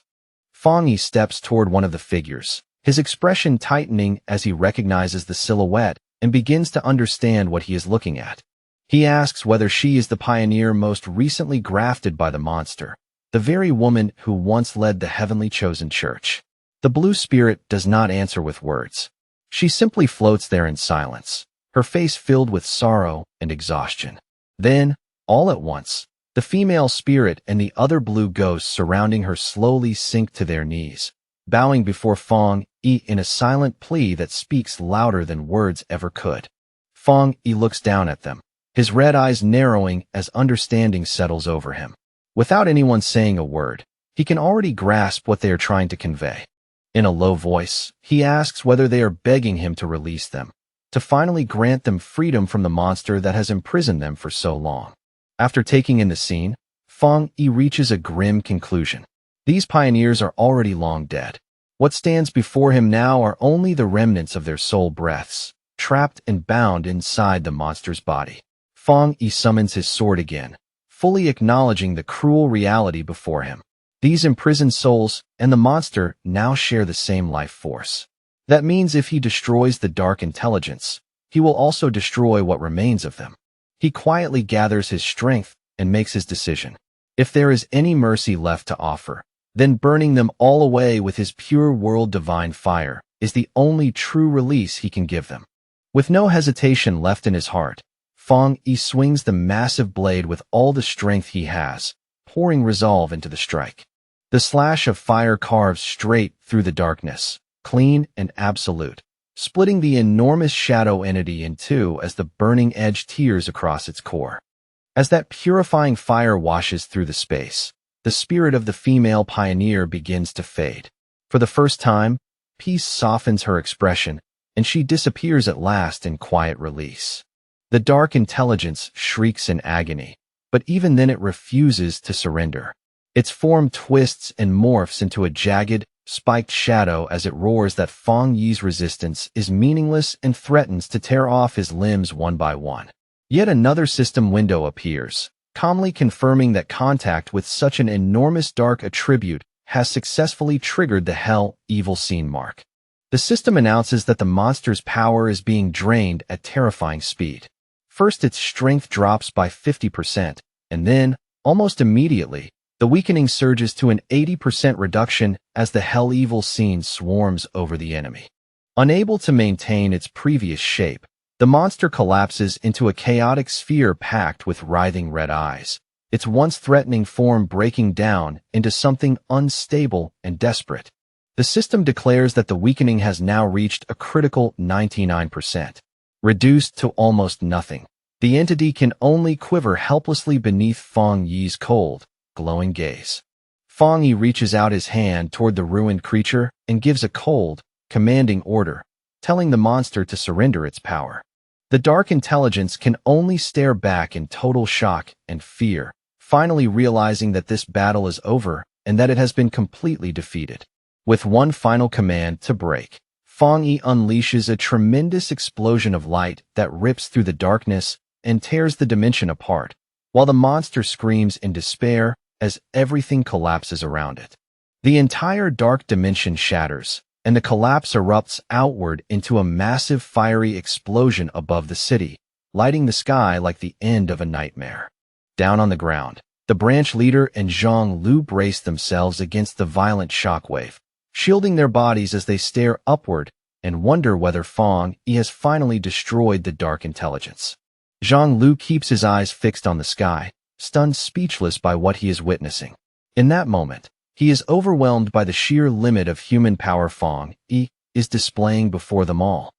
Fong Yi steps toward one of the figures, his expression tightening as he recognizes the silhouette and begins to understand what he is looking at. He asks whether she is the pioneer most recently grafted by the monster, the very woman who once led the heavenly chosen church. The blue spirit does not answer with words. She simply floats there in silence, her face filled with sorrow and exhaustion. Then, all at once, the female spirit and the other blue ghosts surrounding her slowly sink to their knees, bowing before Fong Yi in a silent plea that speaks louder than words ever could. Fong Yi looks down at them, his red eyes narrowing as understanding settles over him. Without anyone saying a word, he can already grasp what they are trying to convey. In a low voice, he asks whether they are begging him to release them, to finally grant them freedom from the monster that has imprisoned them for so long. After taking in the scene, Fong Yi reaches a grim conclusion. These pioneers are already long dead. What stands before him now are only the remnants of their soul breaths, trapped and bound inside the monster's body. Fong Yi summons his sword again, fully acknowledging the cruel reality before him. These imprisoned souls and the monster now share the same life force. That means if he destroys the dark intelligence, he will also destroy what remains of them. He quietly gathers his strength and makes his decision. If there is any mercy left to offer, then burning them all away with his pure world divine fire is the only true release he can give them. With no hesitation left in his heart, Fong Yi swings the massive blade with all the strength he has, pouring resolve into the strike. The slash of fire carves straight through the darkness, clean and absolute, splitting the enormous shadow entity in two as the burning edge tears across its core. As that purifying fire washes through the space, the spirit of the female pioneer begins to fade. For the first time, peace softens her expression, and she disappears at last in quiet release. The dark intelligence shrieks in agony, but even then it refuses to surrender. Its form twists and morphs into a jagged, spiked shadow as it roars that Fong Yi's resistance is meaningless and threatens to tear off his limbs one by one. Yet another system window appears, calmly confirming that contact with such an enormous dark attribute has successfully triggered the Hell Evil Scene mark. The system announces that the monster's power is being drained at terrifying speed. First, its strength drops by 50%, and then, almost immediately, the weakening surges to an 80% reduction as the Hell Evil Scene swarms over the enemy. Unable to maintain its previous shape, the monster collapses into a chaotic sphere packed with writhing red eyes, its once threatening form breaking down into something unstable and desperate. The system declares that the weakening has now reached a critical 99%. Reduced to almost nothing, the entity can only quiver helplessly beneath Fong Yi's cold, glowing gaze. Fong Yi reaches out his hand toward the ruined creature and gives a cold, commanding order, telling the monster to surrender its power. The dark intelligence can only stare back in total shock and fear, finally realizing that this battle is over and that it has been completely defeated. With one final command to break, Fong Yi unleashes a tremendous explosion of light that rips through the darkness and tears the dimension apart, while the monster screams in despair as everything collapses around it. The entire dark dimension shatters, and the collapse erupts outward into a massive fiery explosion above the city, lighting the sky like the end of a nightmare. Down on the ground, the branch leader and Zhang Lu brace themselves against the violent shockwave, shielding their bodies as they stare upward and wonder whether Fong Yi has finally destroyed the dark intelligence. Zhang Lu keeps his eyes fixed on the sky, stunned speechless by what he is witnessing. In that moment, he is overwhelmed by the sheer limit of human power Fong Yi is displaying before them all.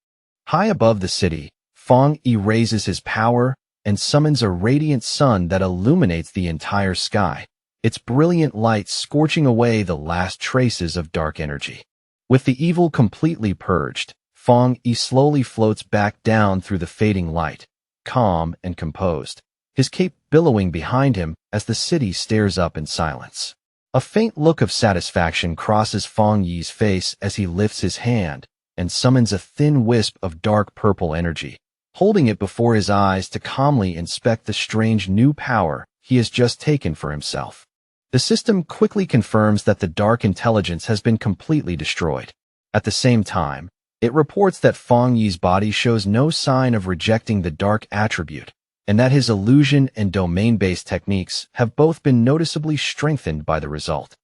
High above the city, Fong Yi raises his power and summons a radiant sun that illuminates the entire sky, its brilliant light scorching away the last traces of dark energy. With the evil completely purged, Fong Yi slowly floats back down through the fading light, calm and composed, his cape billowing behind him as the city stares up in silence. A faint look of satisfaction crosses Fong Yi's face as he lifts his hand and summons a thin wisp of dark purple energy, holding it before his eyes to calmly inspect the strange new power he has just taken for himself. The system quickly confirms that the dark intelligence has been completely destroyed. At the same time, it reports that Fong Yi's body shows no sign of rejecting the dark attribute, and that his illusion and domain-based techniques have both been noticeably strengthened by the result.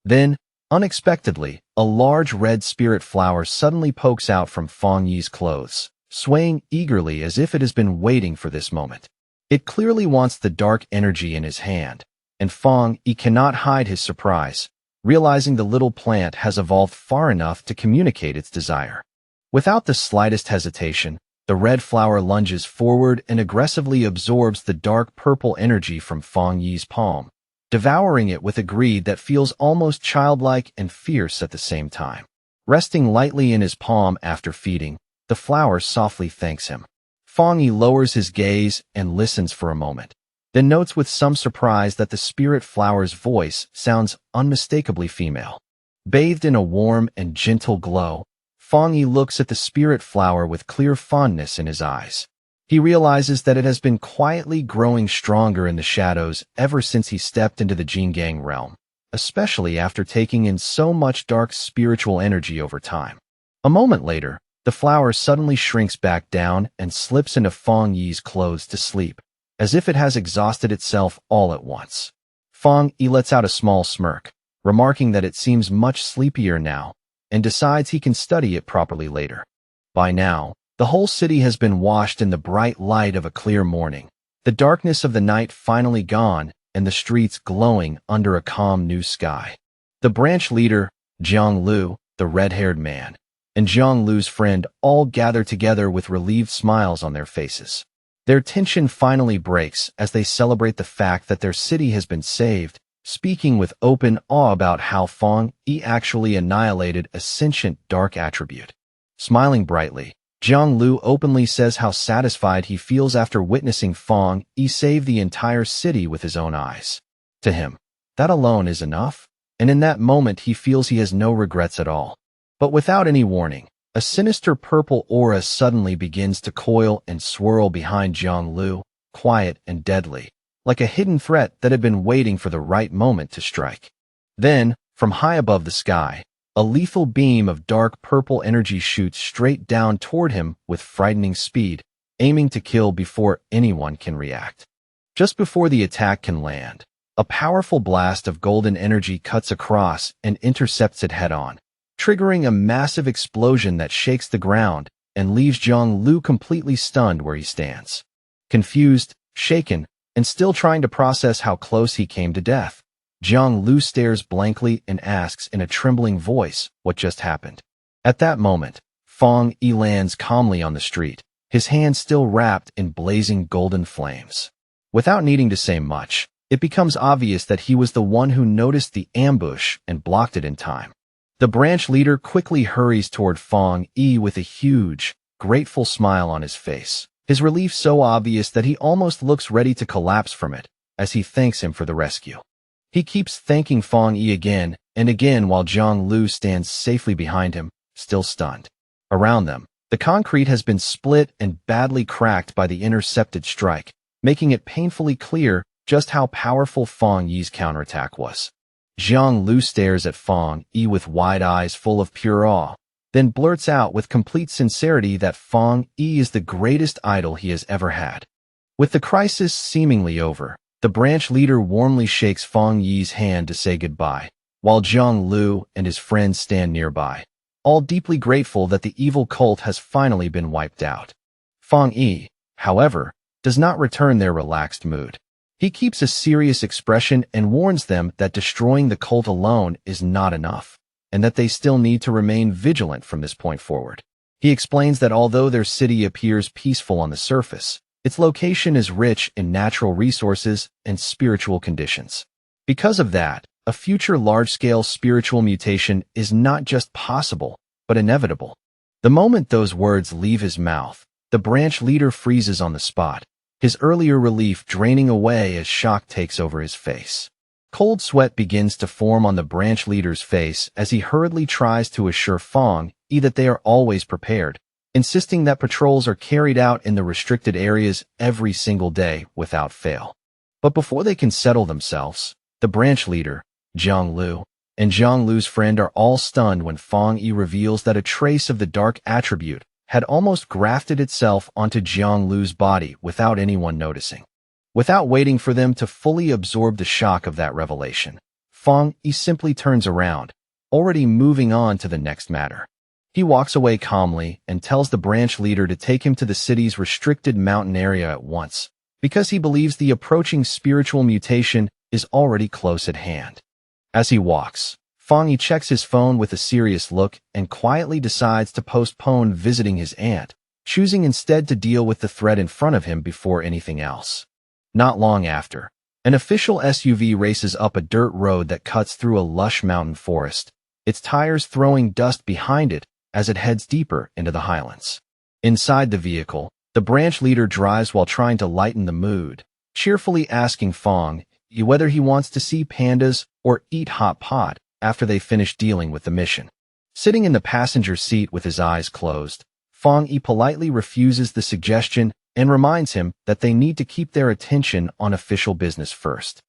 Then, unexpectedly, a large red spirit flower suddenly pokes out from Fong Yi's clothes, swaying eagerly as if it has been waiting for this moment. It clearly wants the dark energy in his hand, and Fong Yi cannot hide his surprise, realizing the little plant has evolved far enough to communicate its desire. Without the slightest hesitation, the red flower lunges forward and aggressively absorbs the dark purple energy from Fong Yi's palm, devouring it with a greed that feels almost childlike and fierce at the same time. Resting lightly in his palm after feeding, the flower softly thanks him. Fong Yi lowers his gaze and listens for a moment, then notes with some surprise that the spirit flower's voice sounds unmistakably female. Bathed in a warm and gentle glow, Fong Yi looks at the spirit flower with clear fondness in his eyes. He realizes that it has been quietly growing stronger in the shadows ever since he stepped into the Jingang realm, especially after taking in so much dark spiritual energy over time. A moment later, the flower suddenly shrinks back down and slips into Fong Yi's clothes to sleep, as if it has exhausted itself all at once. Fong Yi lets out a small smirk, remarking that it seems much sleepier now, and decides he can study it properly later. By now, the whole city has been washed in the bright light of a clear morning, the darkness of the night finally gone, and the streets glowing under a calm new sky. The branch leader, Jiang Lu, the red-haired man, and Jiang Lu's friend all gather together with relieved smiles on their faces. Their tension finally breaks as they celebrate the fact that their city has been saved, speaking with open awe about how Fong Yi actually annihilated a sentient dark attribute. Smiling brightly, Jiang Lu openly says how satisfied he feels after witnessing Fong Yi save the entire city with his own eyes. To him, that alone is enough, and in that moment he feels he has no regrets at all. But without any warning, a sinister purple aura suddenly begins to coil and swirl behind Jiang Lu, quiet and deadly, like a hidden threat that had been waiting for the right moment to strike. Then, from high above the sky, a lethal beam of dark purple energy shoots straight down toward him with frightening speed, aiming to kill before anyone can react. Just before the attack can land, a powerful blast of golden energy cuts across and intercepts it head-on, triggering a massive explosion that shakes the ground and leaves Jiang Lu completely stunned where he stands. Confused, shaken, and still trying to process how close he came to death, Jiang Lu stares blankly and asks in a trembling voice what just happened. At that moment, Fong Yi lands calmly on the street, his hand still wrapped in blazing golden flames. Without needing to say much, it becomes obvious that he was the one who noticed the ambush and blocked it in time. The branch leader quickly hurries toward Fong Yi with a huge, grateful smile on his face, his relief so obvious that he almost looks ready to collapse from it as he thanks him for the rescue. He keeps thanking Fong Yi again and again while Jiang Lu stands safely behind him, still stunned. Around them, the concrete has been split and badly cracked by the intercepted strike, making it painfully clear just how powerful Fong Yi's counterattack was. Jiang Lu stares at Fong Yi with wide eyes full of pure awe, then blurts out with complete sincerity that Fong Yi is the greatest idol he has ever had. With the crisis seemingly over, the branch leader warmly shakes Fong Yi's hand to say goodbye, while Jiang Lu and his friends stand nearby, all deeply grateful that the evil cult has finally been wiped out. Fong Yi, however, does not return their relaxed mood. He keeps a serious expression and warns them that destroying the cult alone is not enough, and that they still need to remain vigilant from this point forward. He explains that although their city appears peaceful on the surface, its location is rich in natural resources and spiritual conditions. Because of that, a future large-scale spiritual mutation is not just possible, but inevitable. The moment those words leave his mouth, the branch leader freezes on the spot, his earlier relief draining away as shock takes over his face. Cold sweat begins to form on the branch leader's face as he hurriedly tries to assure Fong Yi that they are always prepared, insisting that patrols are carried out in the restricted areas every single day without fail. But before they can settle themselves, the branch leader, Jiang Lu, and Jiang Lu's friend are all stunned when Fong Yi reveals that a trace of the dark attribute had almost grafted itself onto Jiang Lu's body without anyone noticing. Without waiting for them to fully absorb the shock of that revelation, Fong Yi simply turns around, already moving on to the next matter. He walks away calmly and tells the branch leader to take him to the city's restricted mountain area at once, because he believes the approaching spiritual mutation is already close at hand. As he walks, Fang Yi checks his phone with a serious look and quietly decides to postpone visiting his aunt, choosing instead to deal with the threat in front of him before anything else. Not long after, an official SUV races up a dirt road that cuts through a lush mountain forest, its tires throwing dust behind it as it heads deeper into the highlands. Inside the vehicle, the branch leader drives while trying to lighten the mood, cheerfully asking Fang Yi whether he wants to see pandas or eat hot pot after they finish dealing with the mission. Sitting in the passenger seat with his eyes closed, Fang Yi politely refuses the suggestion and reminds him that they need to keep their attention on official business first.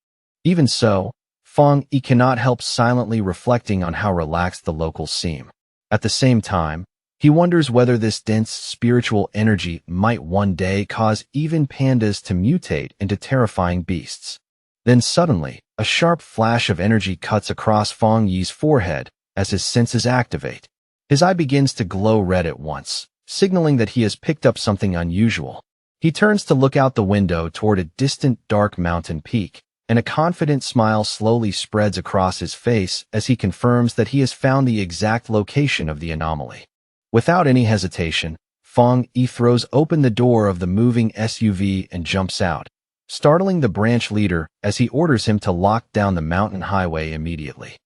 Even so, Fang Yi cannot help silently reflecting on how relaxed the locals seem. At the same time, he wonders whether this dense spiritual energy might one day cause even pandas to mutate into terrifying beasts. Then suddenly, a sharp flash of energy cuts across Fang Yi's forehead as his senses activate. His eye begins to glow red at once, signaling that he has picked up something unusual. He turns to look out the window toward a distant dark mountain peak, and a confident smile slowly spreads across his face as he confirms that he has found the exact location of the anomaly. Without any hesitation, Fang Yi throws open the door of the moving SUV and jumps out, startling the branch leader as he orders him to lock down the mountain highway immediately.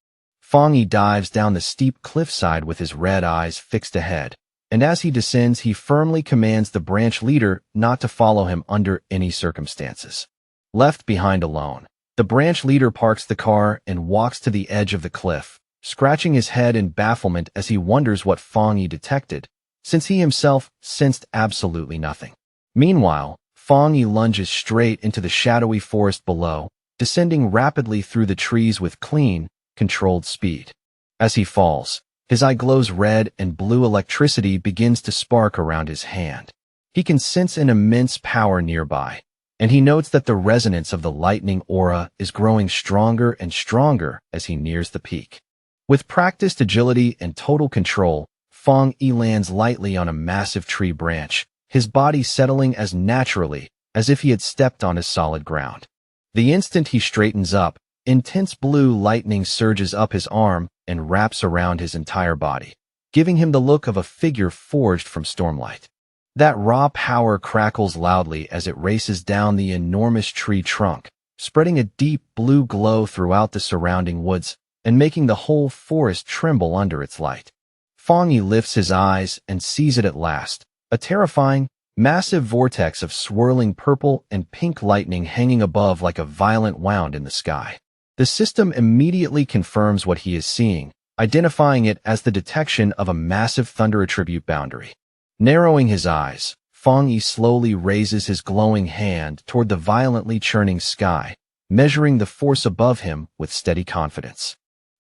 Fang Yi dives down the steep cliffside with his red eyes fixed ahead, and as he descends, he firmly commands the branch leader not to follow him under any circumstances. Left behind alone, the branch leader parks the car and walks to the edge of the cliff, scratching his head in bafflement as he wonders what Fang Yi detected, since he himself sensed absolutely nothing. Meanwhile, Fang Yi lunges straight into the shadowy forest below, descending rapidly through the trees with clean, controlled speed. As he falls, his eye glows red and blue electricity begins to spark around his hand. He can sense an immense power nearby, and he notes that the resonance of the lightning aura is growing stronger and stronger as he nears the peak. With practiced agility and total control, Fang Yi lands lightly on a massive tree branch, his body settling as naturally as if he had stepped on solid ground. The instant he straightens up, intense blue lightning surges up his arm and wraps around his entire body, giving him the look of a figure forged from stormlight. That raw power crackles loudly as it races down the enormous tree trunk, spreading a deep blue glow throughout the surrounding woods and making the whole forest tremble under its light. Fang Yi lifts his eyes and sees it at last, a terrifying, massive vortex of swirling purple and pink lightning hanging above like a violent wound in the sky. The system immediately confirms what he is seeing, identifying it as the detection of a massive thunder attribute boundary. Narrowing his eyes, Fang Yi slowly raises his glowing hand toward the violently churning sky, measuring the force above him with steady confidence.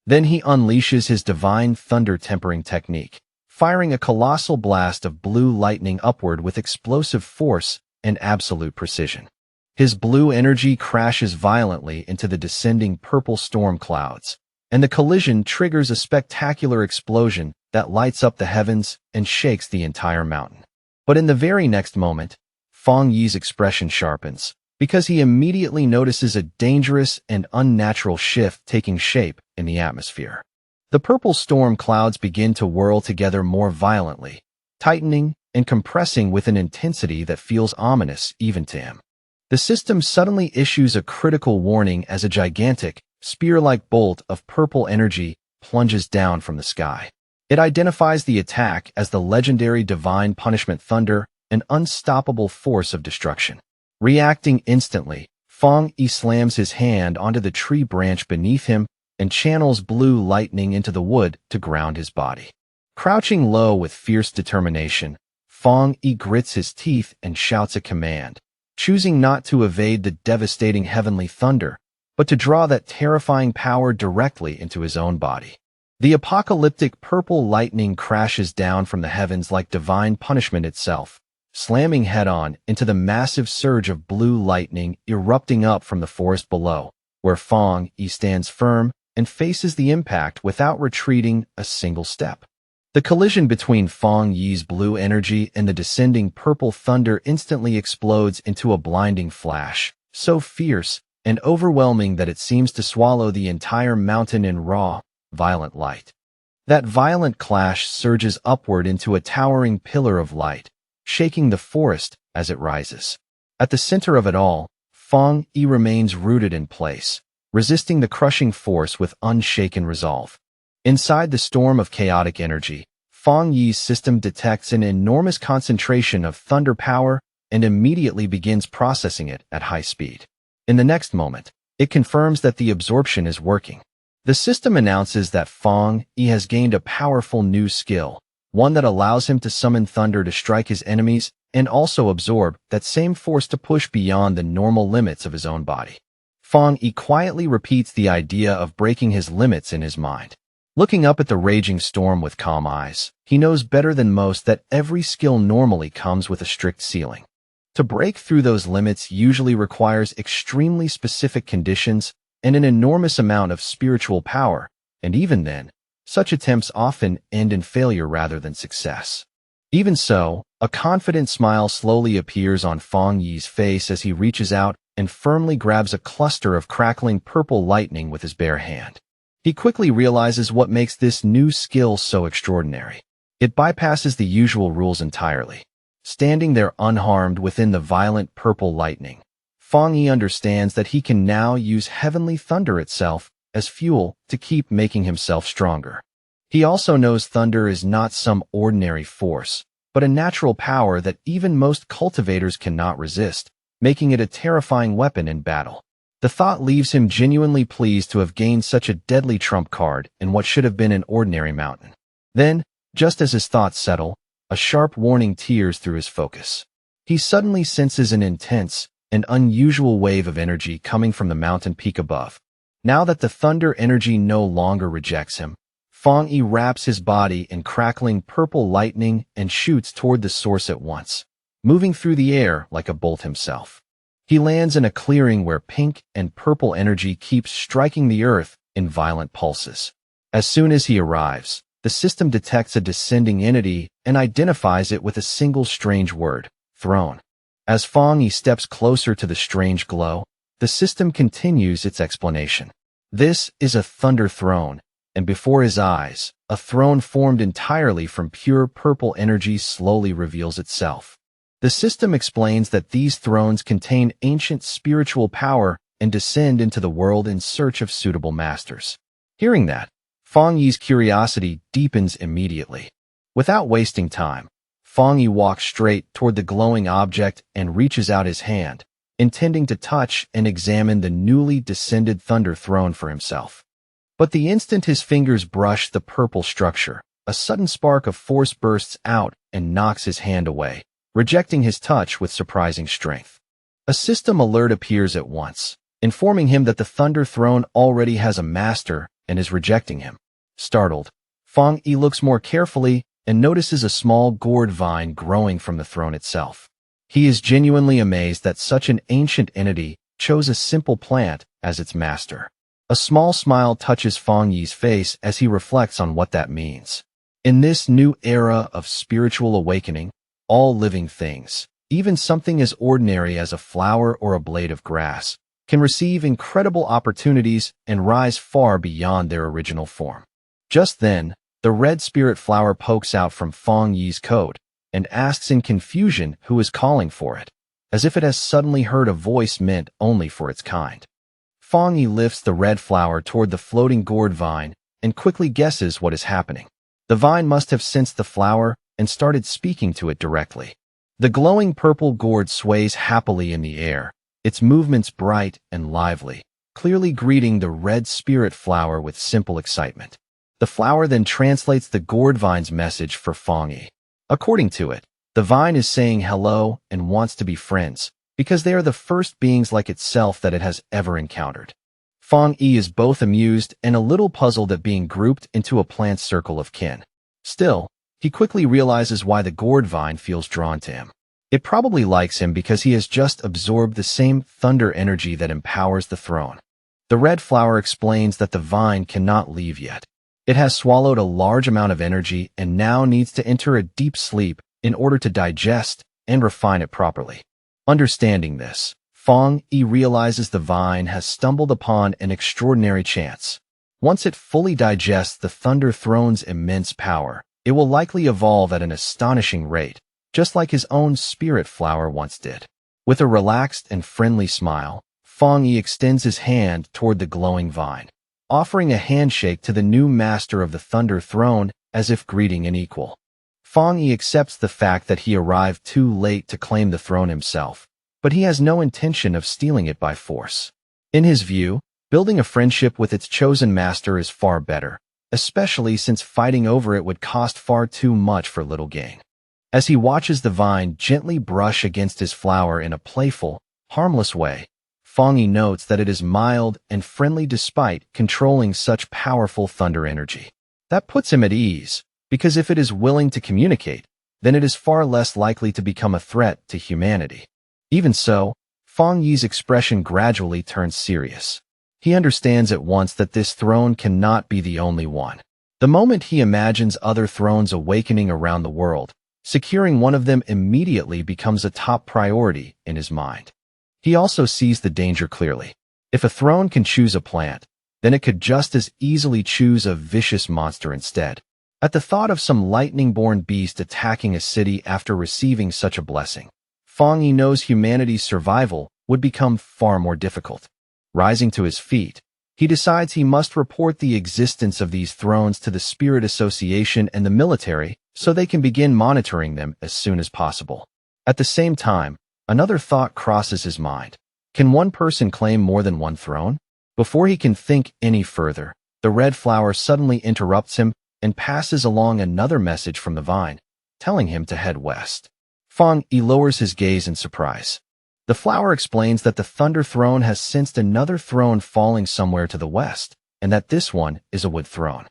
Then he unleashes his divine thunder tempering technique, firing a colossal blast of blue lightning upward with explosive force and absolute precision. His blue energy crashes violently into the descending purple storm clouds, and the collision triggers a spectacular explosion that lights up the heavens and shakes the entire mountain. But in the very next moment, Fang Yi's expression sharpens, because he immediately notices a dangerous and unnatural shift taking shape in the atmosphere. The purple storm clouds begin to whirl together more violently, tightening and compressing with an intensity that feels ominous even to him. The system suddenly issues a critical warning as a gigantic, spear-like bolt of purple energy plunges down from the sky. It identifies the attack as the legendary divine punishment thunder, an unstoppable force of destruction. Reacting instantly, Fang Yi slams his hand onto the tree branch beneath him and channels blue lightning into the wood to ground his body. Crouching low with fierce determination, Fang Yi grits his teeth and shouts a command, choosing not to evade the devastating heavenly thunder, but to draw that terrifying power directly into his own body. The apocalyptic purple lightning crashes down from the heavens like divine punishment itself, slamming head-on into the massive surge of blue lightning erupting up from the forest below, where Fang Yi stands firm and faces the impact without retreating a single step. The collision between Fang Yi's blue energy and the descending purple thunder instantly explodes into a blinding flash, so fierce and overwhelming that it seems to swallow the entire mountain in raw, violent light. That violent clash surges upward into a towering pillar of light, shaking the forest as it rises. At the center of it all, Fang Yi remains rooted in place, resisting the crushing force with unshaken resolve. Inside the storm of chaotic energy, Fang Yi's system detects an enormous concentration of thunder power and immediately begins processing it at high speed. In the next moment, it confirms that the absorption is working. The system announces that Fang Yi has gained a powerful new skill, one that allows him to summon thunder to strike his enemies and also absorb that same force to push beyond the normal limits of his own body. Fang Yi quietly repeats the idea of breaking his limits in his mind. Looking up at the raging storm with calm eyes, he knows better than most that every skill normally comes with a strict ceiling. To break through those limits usually requires extremely specific conditions and an enormous amount of spiritual power, and even then, such attempts often end in failure rather than success. Even so, a confident smile slowly appears on Fang Yi's face as he reaches out and firmly grabs a cluster of crackling purple lightning with his bare hand. He quickly realizes what makes this new skill so extraordinary. It bypasses the usual rules entirely. Standing there unharmed within the violent purple lightning, Fang Yi understands that he can now use heavenly thunder itself as fuel to keep making himself stronger. He also knows thunder is not some ordinary force, but a natural power that even most cultivators cannot resist, making it a terrifying weapon in battle. The thought leaves him genuinely pleased to have gained such a deadly trump card in what should have been an ordinary mountain. Then, just as his thoughts settle, a sharp warning tears through his focus. He suddenly senses an intense and unusual wave of energy coming from the mountain peak above. Now that the thunder energy no longer rejects him, Fang Yi wraps his body in crackling purple lightning and shoots toward the source at once, moving through the air like a bolt himself. He lands in a clearing where pink and purple energy keeps striking the earth in violent pulses. As soon as he arrives, the system detects a descending entity and identifies it with a single strange word, throne. As Fang Yi steps closer to the strange glow, the system continues its explanation. This is a thunder throne, and before his eyes, a throne formed entirely from pure purple energy slowly reveals itself. The system explains that these thrones contain ancient spiritual power and descend into the world in search of suitable masters. Hearing that, Fang Yi's curiosity deepens immediately. Without wasting time, Fang Yi walks straight toward the glowing object and reaches out his hand, intending to touch and examine the newly descended thunder throne for himself. But the instant his fingers brush the purple structure, a sudden spark of force bursts out and knocks his hand away, rejecting his touch with surprising strength. A system alert appears at once, informing him that the thunder throne already has a master and is rejecting him. Startled, Fang Yi looks more carefully and notices a small gourd vine growing from the throne itself. He is genuinely amazed that such an ancient entity chose a simple plant as its master. A small smile touches Fang Yi's face as he reflects on what that means. In this new era of spiritual awakening, all living things, even something as ordinary as a flower or a blade of grass, can receive incredible opportunities and rise far beyond their original form. Just then, the red spirit flower pokes out from Fang Yi's coat and asks in confusion who is calling for it, as if it has suddenly heard a voice meant only for its kind. Fang Yi lifts the red flower toward the floating gourd vine and quickly guesses what is happening. The vine must have sensed the flower and started speaking to it directly. The glowing purple gourd sways happily in the air, its movements bright and lively, clearly greeting the red spirit flower with simple excitement. The flower then translates the gourd vine's message for Fang Yi. According to it, the vine is saying hello and wants to be friends, because they are the first beings like itself that it has ever encountered. Fang Yi is both amused and a little puzzled at being grouped into a plant circle of kin. Still, he quickly realizes why the gourd vine feels drawn to him. It probably likes him because he has just absorbed the same thunder energy that empowers the throne. The red flower explains that the vine cannot leave yet. It has swallowed a large amount of energy and now needs to enter a deep sleep in order to digest and refine it properly. Understanding this, Fong Yi realizes the vine has stumbled upon an extraordinary chance. Once it fully digests the Thunder Throne's immense power, it will likely evolve at an astonishing rate, just like his own spirit flower once did. With a relaxed and friendly smile, Fong Yi extends his hand toward the glowing vine, offering a handshake to the new master of the Thunder Throne as if greeting an equal. Fong Yi accepts the fact that he arrived too late to claim the throne himself, but he has no intention of stealing it by force. In his view, building a friendship with its chosen master is far better, especially since fighting over it would cost far too much for little gain. As he watches the vine gently brush against his flower in a playful, harmless way, Fong Yi notes that it is mild and friendly despite controlling such powerful thunder energy. That puts him at ease, because if it is willing to communicate, then it is far less likely to become a threat to humanity. Even so, Fong Yi's expression gradually turns serious. He understands at once that this throne cannot be the only one. The moment he imagines other thrones awakening around the world, securing one of them immediately becomes a top priority in his mind. He also sees the danger clearly. If a throne can choose a plant, then it could just as easily choose a vicious monster instead. At the thought of some lightning-born beast attacking a city after receiving such a blessing, Fong Yi knows humanity's survival would become far more difficult. Rising to his feet, he decides he must report the existence of these thrones to the Spirit Association and the military so they can begin monitoring them as soon as possible. At the same time, another thought crosses his mind. Can one person claim more than one throne? Before he can think any further, the red flower suddenly interrupts him and passes along another message from the vine, telling him to head west. Fong Yi lowers his gaze in surprise. The flower explains that the Thunder Throne has sensed another throne falling somewhere to the west, and that this one is a wood throne.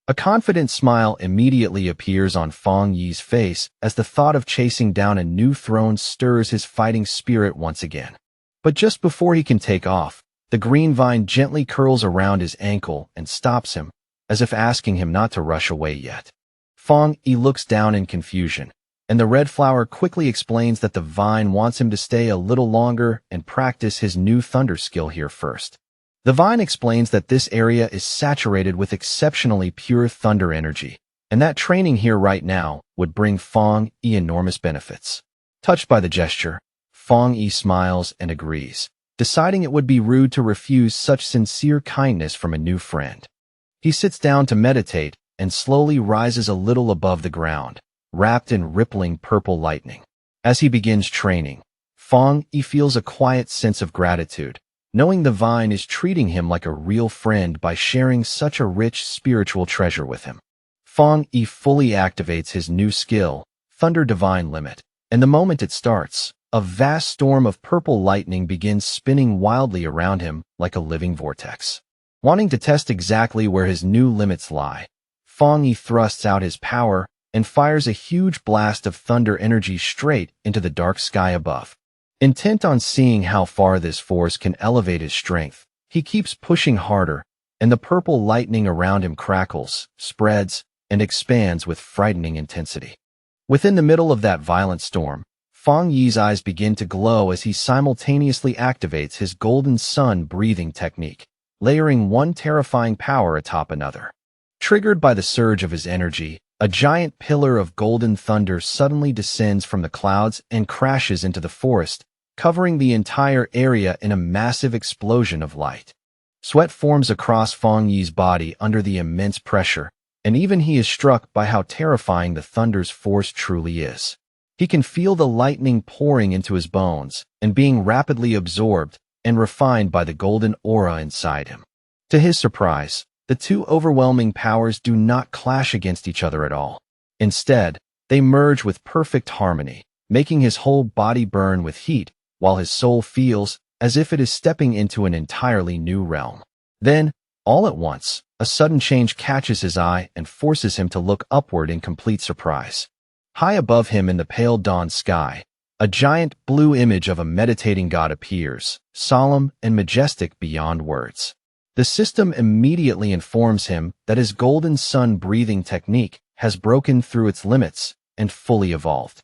A confident smile immediately appears on Fong Yi's face as the thought of chasing down a new throne stirs his fighting spirit once again. But just before he can take off, the green vine gently curls around his ankle and stops him, as if asking him not to rush away yet. Fong Yi looks down in confusion, and the red flower quickly explains that the vine wants him to stay a little longer and practice his new thunder skill here first. The vine explains that this area is saturated with exceptionally pure thunder energy, and that training here right now would bring Fong Yi enormous benefits. Touched by the gesture, Fong Yi smiles and agrees, deciding it would be rude to refuse such sincere kindness from a new friend. He sits down to meditate and slowly rises a little above the ground, wrapped in rippling purple lightning. As he begins training, Fong Yi feels a quiet sense of gratitude, knowing the vine is treating him like a real friend by sharing such a rich spiritual treasure with him. Fong Yi fully activates his new skill, Thunder Divine Limit, and the moment it starts, a vast storm of purple lightning begins spinning wildly around him like a living vortex. Wanting to test exactly where his new limits lie, Fong Yi thrusts out his power and fires a huge blast of thunder energy straight into the dark sky above. Intent on seeing how far this force can elevate his strength, he keeps pushing harder, and the purple lightning around him crackles, spreads, and expands with frightening intensity. Within the middle of that violent storm, Fong Yi's eyes begin to glow as he simultaneously activates his golden sun breathing technique, layering one terrifying power atop another. Triggered by the surge of his energy, a giant pillar of golden thunder suddenly descends from the clouds and crashes into the forest, covering the entire area in a massive explosion of light. Sweat forms across Fong Yi's body under the immense pressure, and even he is struck by how terrifying the thunder's force truly is. He can feel the lightning pouring into his bones and being rapidly absorbed and refined by the golden aura inside him. To his surprise, the two overwhelming powers do not clash against each other at all. Instead, they merge with perfect harmony, making his whole body burn with heat, while his soul feels as if it is stepping into an entirely new realm. Then, all at once, a sudden change catches his eye and forces him to look upward in complete surprise. High above him in the pale dawn sky, a giant blue image of a meditating god appears, solemn and majestic beyond words. The system immediately informs him that his golden sun breathing technique has broken through its limits and fully evolved.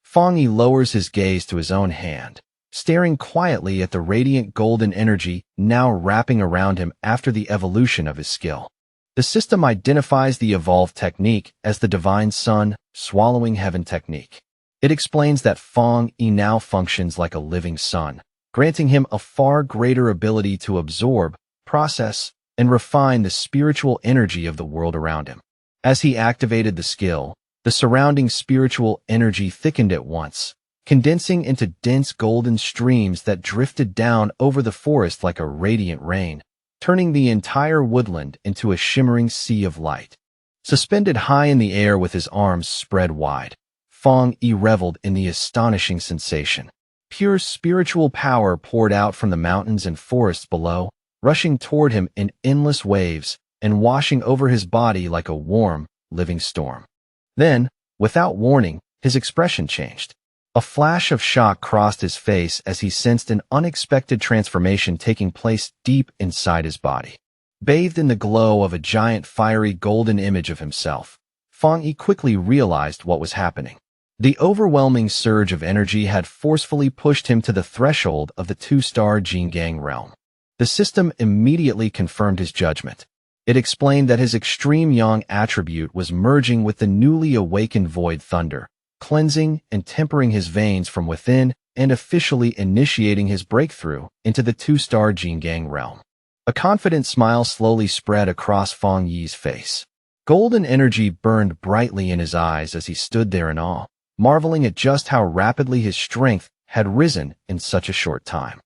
Fang Yi lowers his gaze to his own hand, staring quietly at the radiant golden energy now wrapping around him after the evolution of his skill. The system identifies the evolved technique as the Divine Sun Swallowing Heaven technique. It explains that Fang Yi now functions like a living sun, granting him a far greater ability to absorb, process, and refine the spiritual energy of the world around him. As he activated the skill, the surrounding spiritual energy thickened at once, condensing into dense golden streams that drifted down over the forest like a radiant rain, turning the entire woodland into a shimmering sea of light. Suspended high in the air with his arms spread wide, Fang Yi reveled in the astonishing sensation. Pure spiritual power poured out from the mountains and forests below, rushing toward him in endless waves and washing over his body like a warm, living storm. Then, without warning, his expression changed. A flash of shock crossed his face as he sensed an unexpected transformation taking place deep inside his body. Bathed in the glow of a giant fiery golden image of himself, Fang Yi quickly realized what was happening. The overwhelming surge of energy had forcefully pushed him to the threshold of the two-star Jingang realm. The system immediately confirmed his judgment. It explained that his extreme yang attribute was merging with the newly awakened void thunder, cleansing and tempering his veins from within and officially initiating his breakthrough into the two-star Jingang realm. A confident smile slowly spread across Fang Yi's face. Golden energy burned brightly in his eyes as he stood there in awe, marveling at just how rapidly his strength had risen in such a short time.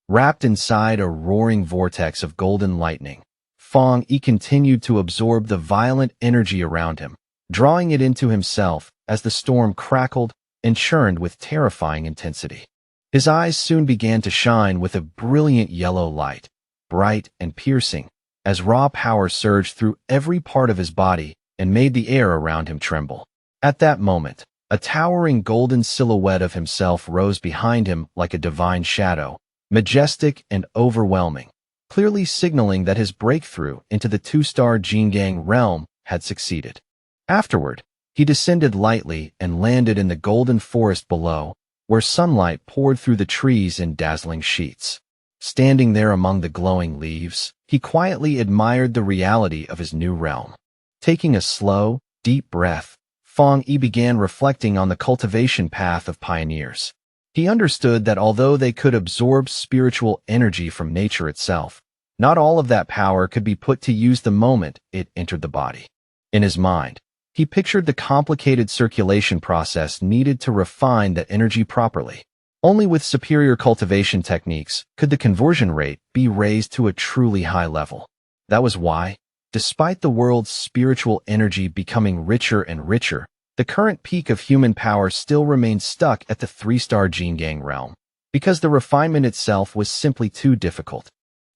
Wrapped inside a roaring vortex of golden lightning, Fang Yi continued to absorb the violent energy around him, drawing it into himself as the storm crackled and churned with terrifying intensity. His eyes soon began to shine with a brilliant yellow light, bright and piercing, as raw power surged through every part of his body and made the air around him tremble. At that moment, a towering golden silhouette of himself rose behind him like a divine shadow, majestic and overwhelming, clearly signaling that his breakthrough into the two-star Jingang realm had succeeded. Afterward, he descended lightly and landed in the golden forest below, where sunlight poured through the trees in dazzling sheets. Standing there among the glowing leaves, he quietly admired the reality of his new realm. Taking a slow, deep breath, Fang Yi began reflecting on the cultivation path of pioneers. He understood that although they could absorb spiritual energy from nature itself, not all of that power could be put to use the moment it entered the body. In his mind, he pictured the complicated circulation process needed to refine that energy properly. Only with superior cultivation techniques could the conversion rate be raised to a truly high level. That was why, despite the world's spiritual energy becoming richer and richer, the current peak of human power still remained stuck at the three-star Jingang realm, because the refinement itself was simply too difficult.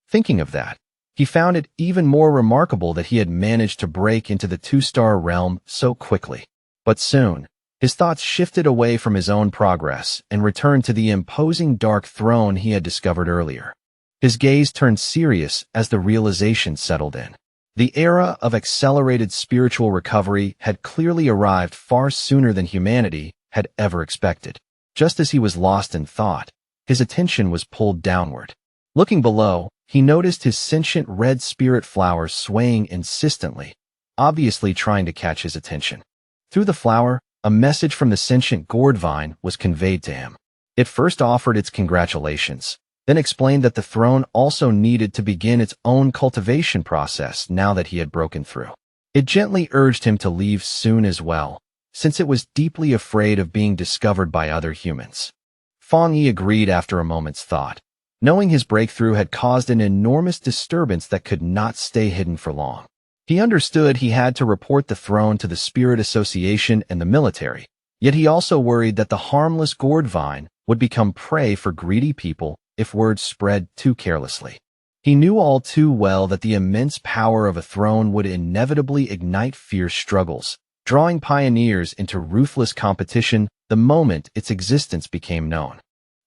Thinking of that, he found it even more remarkable that he had managed to break into the two-star realm so quickly. But soon, his thoughts shifted away from his own progress and returned to the imposing dark throne he had discovered earlier. His gaze turned serious as the realization settled in. The era of accelerated spiritual recovery had clearly arrived far sooner than humanity had ever expected. Just as he was lost in thought, his attention was pulled downward. Looking below, he noticed his sentient red spirit flower swaying insistently, obviously trying to catch his attention. Through the flower, a message from the sentient gourd vine was conveyed to him. It first offered its congratulations, then explained that the throne also needed to begin its own cultivation process now that he had broken through. It gently urged him to leave soon as well, since it was deeply afraid of being discovered by other humans. Fang Yi agreed after a moment's thought, knowing his breakthrough had caused an enormous disturbance that could not stay hidden for long. He understood he had to report the throne to the Spirit Association and the military, yet he also worried that the harmless gourd vine would become prey for greedy people if word spread too carelessly. He knew all too well that the immense power of a throne would inevitably ignite fierce struggles, drawing pioneers into ruthless competition the moment its existence became known.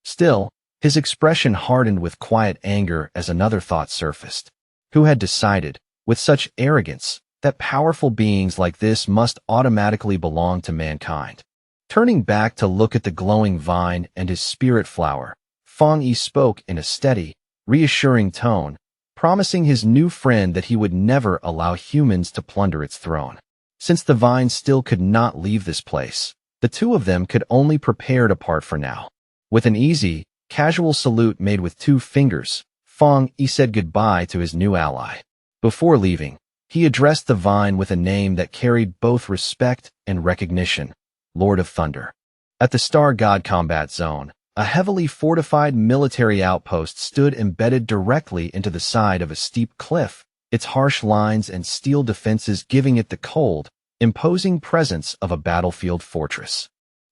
Still, his expression hardened with quiet anger as another thought surfaced. who had decided, with such arrogance, that powerful beings like this must automatically belong to mankind. Turning back to look at the glowing vine and his spirit flower, Feng Yi spoke in a steady, reassuring tone, promising his new friend that he would never allow humans to plunder its throne. Since the vine still could not leave this place, the two of them could only prepare to part for now. With an easy, casual salute made with 2 fingers, Feng Yi said goodbye to his new ally. Before leaving, he addressed the vine with a name that carried both respect and recognition: Lord of Thunder. At the Star God Combat Zone, a heavily fortified military outpost stood embedded directly into the side of a steep cliff, its harsh lines and steel defenses giving it the cold, imposing presence of a battlefield fortress.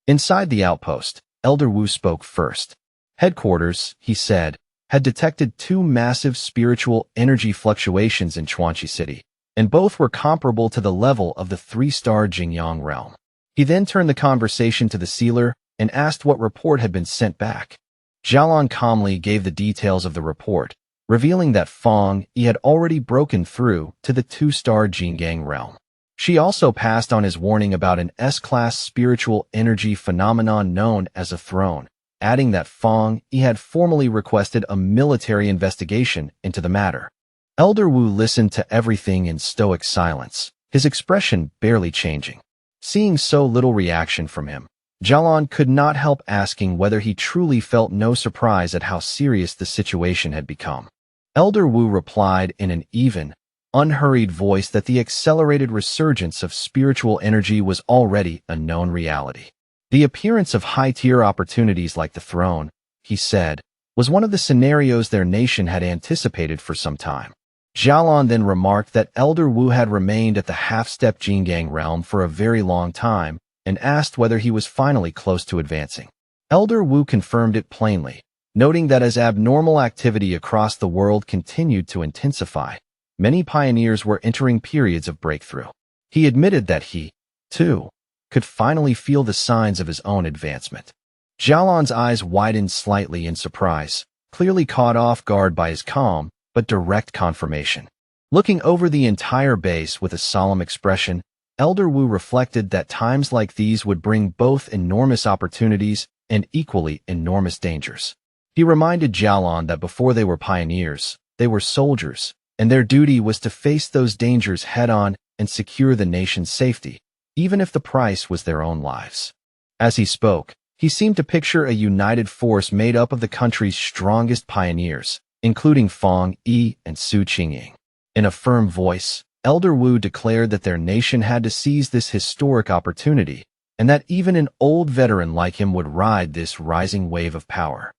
Inside the outpost, Elder Wu spoke first. Headquarters, he said, had detected 2 massive spiritual energy fluctuations in Chuanqi City, and both were comparable to the level of the 3-star Jingyang realm. He then turned the conversation to the sealer and asked what report had been sent back. Jialan calmly gave the details of the report, revealing that Feng Yi had already broken through to the 2-star Jingyang realm. She also passed on his warning about an S-class spiritual energy phenomenon known as a throne, adding that Feng Yi had formally requested a military investigation into the matter. Elder Wu listened to everything in stoic silence, his expression barely changing. Seeing so little reaction from him, Jialan could not help asking whether he truly felt no surprise at how serious the situation had become. Elder Wu replied in an even, unhurried voice that the accelerated resurgence of spiritual energy was already a known reality. The appearance of high-tier opportunities like the throne, he said, was one of the scenarios their nation had anticipated for some time. Jialan then remarked that Elder Wu had remained at the half-step Jingyang realm for a very long time and asked whether he was finally close to advancing. Elder Wu confirmed it plainly, noting that as abnormal activity across the world continued to intensify, many pioneers were entering periods of breakthrough. He admitted that he, too, could finally feel the signs of his own advancement. Jialan's eyes widened slightly in surprise, clearly caught off guard by his calm but direct confirmation. Looking over the entire base with a solemn expression, Elder Wu reflected that times like these would bring both enormous opportunities and equally enormous dangers. He reminded Jialan that before they were pioneers, they were soldiers, and their duty was to face those dangers head-on and secure the nation's safety, even if the price was their own lives. As he spoke, he seemed to picture a united force made up of the country's strongest pioneers, including Feng Yi and Su Qingying. In a firm voice, Elder Wu declared that their nation had to seize this historic opportunity, and that even an old veteran like him would ride this rising wave of power.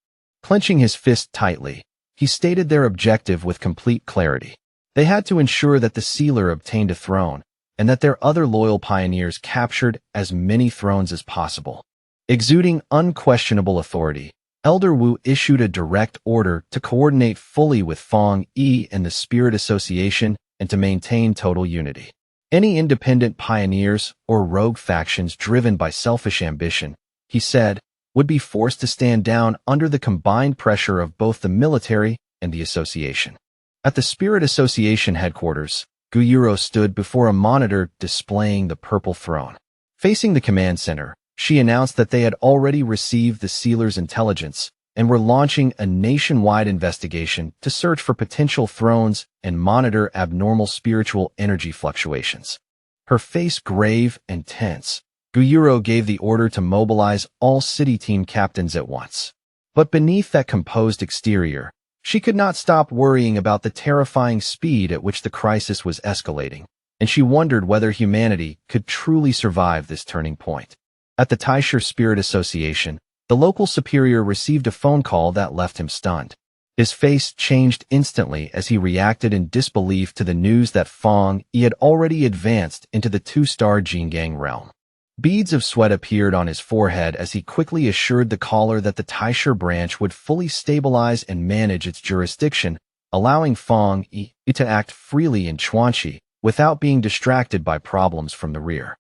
Clenching his fist tightly, he stated their objective with complete clarity. They had to ensure that the sealer obtained a throne, and that their other loyal pioneers captured as many thrones as possible. Exuding unquestionable authority, Elder Wu issued a direct order to coordinate fully with Feng Yi and the Spirit Association and to maintain total unity. Any independent pioneers or rogue factions driven by selfish ambition, he said, would be forced to stand down under the combined pressure of both the military and the association. At the Spirit Association headquarters, Guyuro stood before a monitor displaying the purple throne. Facing the command center, she announced that they had already received the sealer's intelligence and were launching a nationwide investigation to search for potential thrones and monitor abnormal spiritual energy fluctuations. Her face grave and tense, Guyuro gave the order to mobilize all city team captains at once. But beneath that composed exterior, she could not stop worrying about the terrifying speed at which the crisis was escalating, and she wondered whether humanity could truly survive this turning point. At the Taisher Spirit Association, the local superior received a phone call that left him stunned. His face changed instantly as he reacted in disbelief to the news that Feng Yi had already advanced into the 2-star Jingyang realm. Beads of sweat appeared on his forehead as he quickly assured the caller that the Taisher branch would fully stabilize and manage its jurisdiction, allowing Feng Yi to act freely in Chuanqi without being distracted by problems from the rear.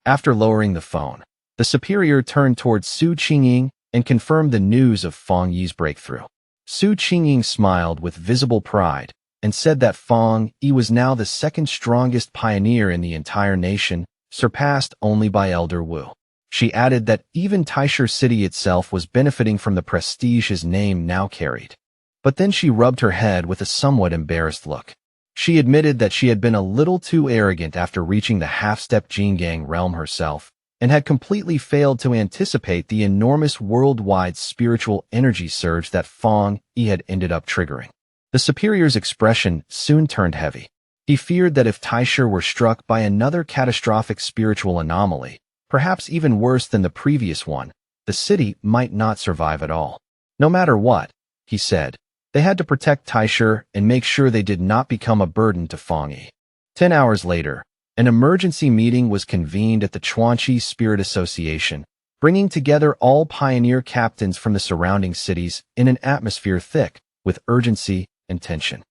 After lowering the phone, the superior turned towards Su Qingying and confirmed the news of Feng Yi's breakthrough. Su Qingying smiled with visible pride, and said that Fong Yi was now the second strongest pioneer in the entire nation, surpassed only by Elder Wu. She added that even Taisher City itself was benefiting from the prestige his name now carried. But then she rubbed her head with a somewhat embarrassed look. She admitted that she had been a little too arrogant after reaching the half-step Jingang realm herself, and had completely failed to anticipate the enormous worldwide spiritual energy surge that Fong Yi had ended up triggering. The superior's expression soon turned heavy. He feared that if Taisher were struck by another catastrophic spiritual anomaly, perhaps even worse than the previous one, the city might not survive at all. No matter what, he said, they had to protect Taisher and make sure they did not become a burden to Fong Yi. 10 hours later, an emergency meeting was convened at the Chuanchi Spirit Association, bringing together all pioneer captains from the surrounding cities in an atmosphere thick with urgency and tension.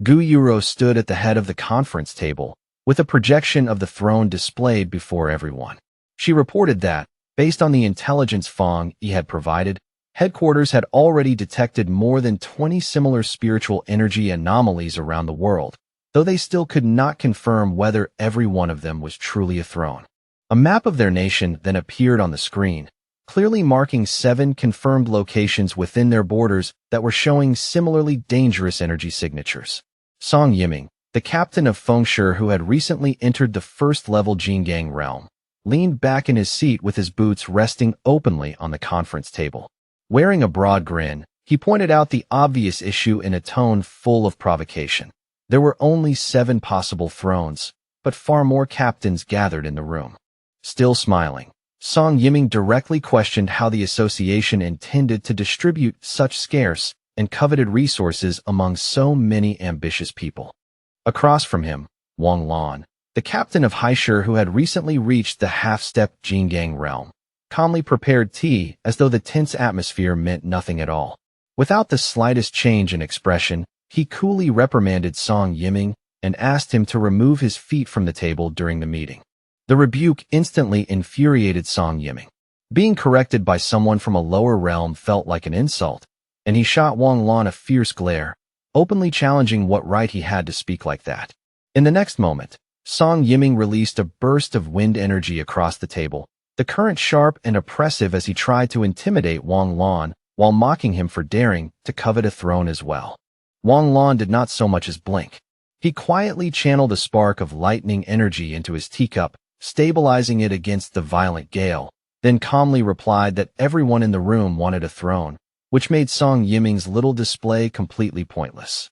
Gu Yuro stood at the head of the conference table, with a projection of the throne displayed before everyone. She reported that, based on the intelligence Fong Yi had provided, headquarters had already detected more than 20 similar spiritual energy anomalies around the world, though they still could not confirm whether every one of them was truly a throne. A map of their nation then appeared on the screen, clearly marking 7 confirmed locations within their borders that were showing similarly dangerous energy signatures. Song Yiming, the captain of Fengshe who had recently entered the first-level Jingang realm, leaned back in his seat with his boots resting openly on the conference table. Wearing a broad grin, he pointed out the obvious issue in a tone full of provocation. There were only 7 possible thrones, but far more captains gathered in the room. Still smiling, Song Yiming directly questioned how the association intended to distribute such scarce and coveted resources among so many ambitious people. Across from him, Wang Lan, the captain of Haisher who had recently reached the half-step Jingang realm, calmly prepared tea as though the tense atmosphere meant nothing at all. Without the slightest change in expression, he coolly reprimanded Song Yiming and asked him to remove his feet from the table during the meeting. The rebuke instantly infuriated Song Yiming. Being corrected by someone from a lower realm felt like an insult, and he shot Wang Lan a fierce glare, openly challenging what right he had to speak like that. In the next moment, Song Yiming released a burst of wind energy across the table, the current sharp and oppressive as he tried to intimidate Wang Lan while mocking him for daring to covet a throne as well. Wang Lan did not so much as blink. He quietly channeled a spark of lightning energy into his teacup, stabilizing it against the violent gale, then calmly replied that everyone in the room wanted a throne, which made Song Yiming's little display completely pointless.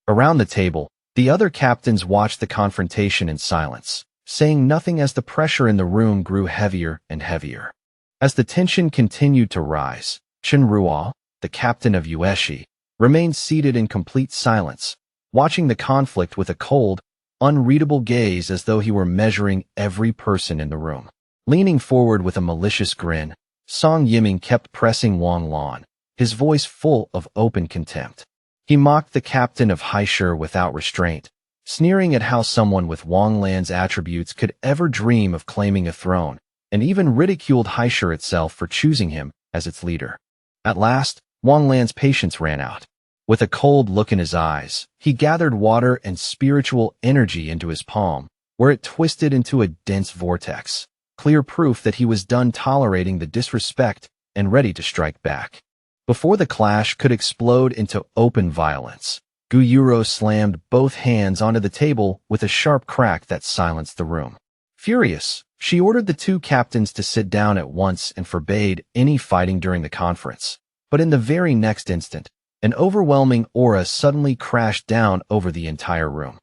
Around the table, the other captains watched the confrontation in silence, saying nothing as the pressure in the room grew heavier and heavier. As the tension continued to rise, Chen Ruo, the captain of Yueshi, remained seated in complete silence, watching the conflict with a cold, unreadable gaze as though he were measuring every person in the room. Leaning forward with a malicious grin, Song Yiming kept pressing Wang Lan, his voice full of open contempt. He mocked the captain of Haisher without restraint, sneering at how someone with Wang Lan's attributes could ever dream of claiming a throne, and even ridiculed Haisher itself for choosing him as its leader. At last, Wang Lan's patience ran out. With a cold look in his eyes, he gathered water and spiritual energy into his palm, where it twisted into a dense vortex, clear proof that he was done tolerating the disrespect and ready to strike back. Before the clash could explode into open violence, Gu Yuro slammed both hands onto the table with a sharp crack that silenced the room. Furious, she ordered the 2 captains to sit down at once and forbade any fighting during the conference. But in the very next instant, an overwhelming aura suddenly crashed down over the entire room.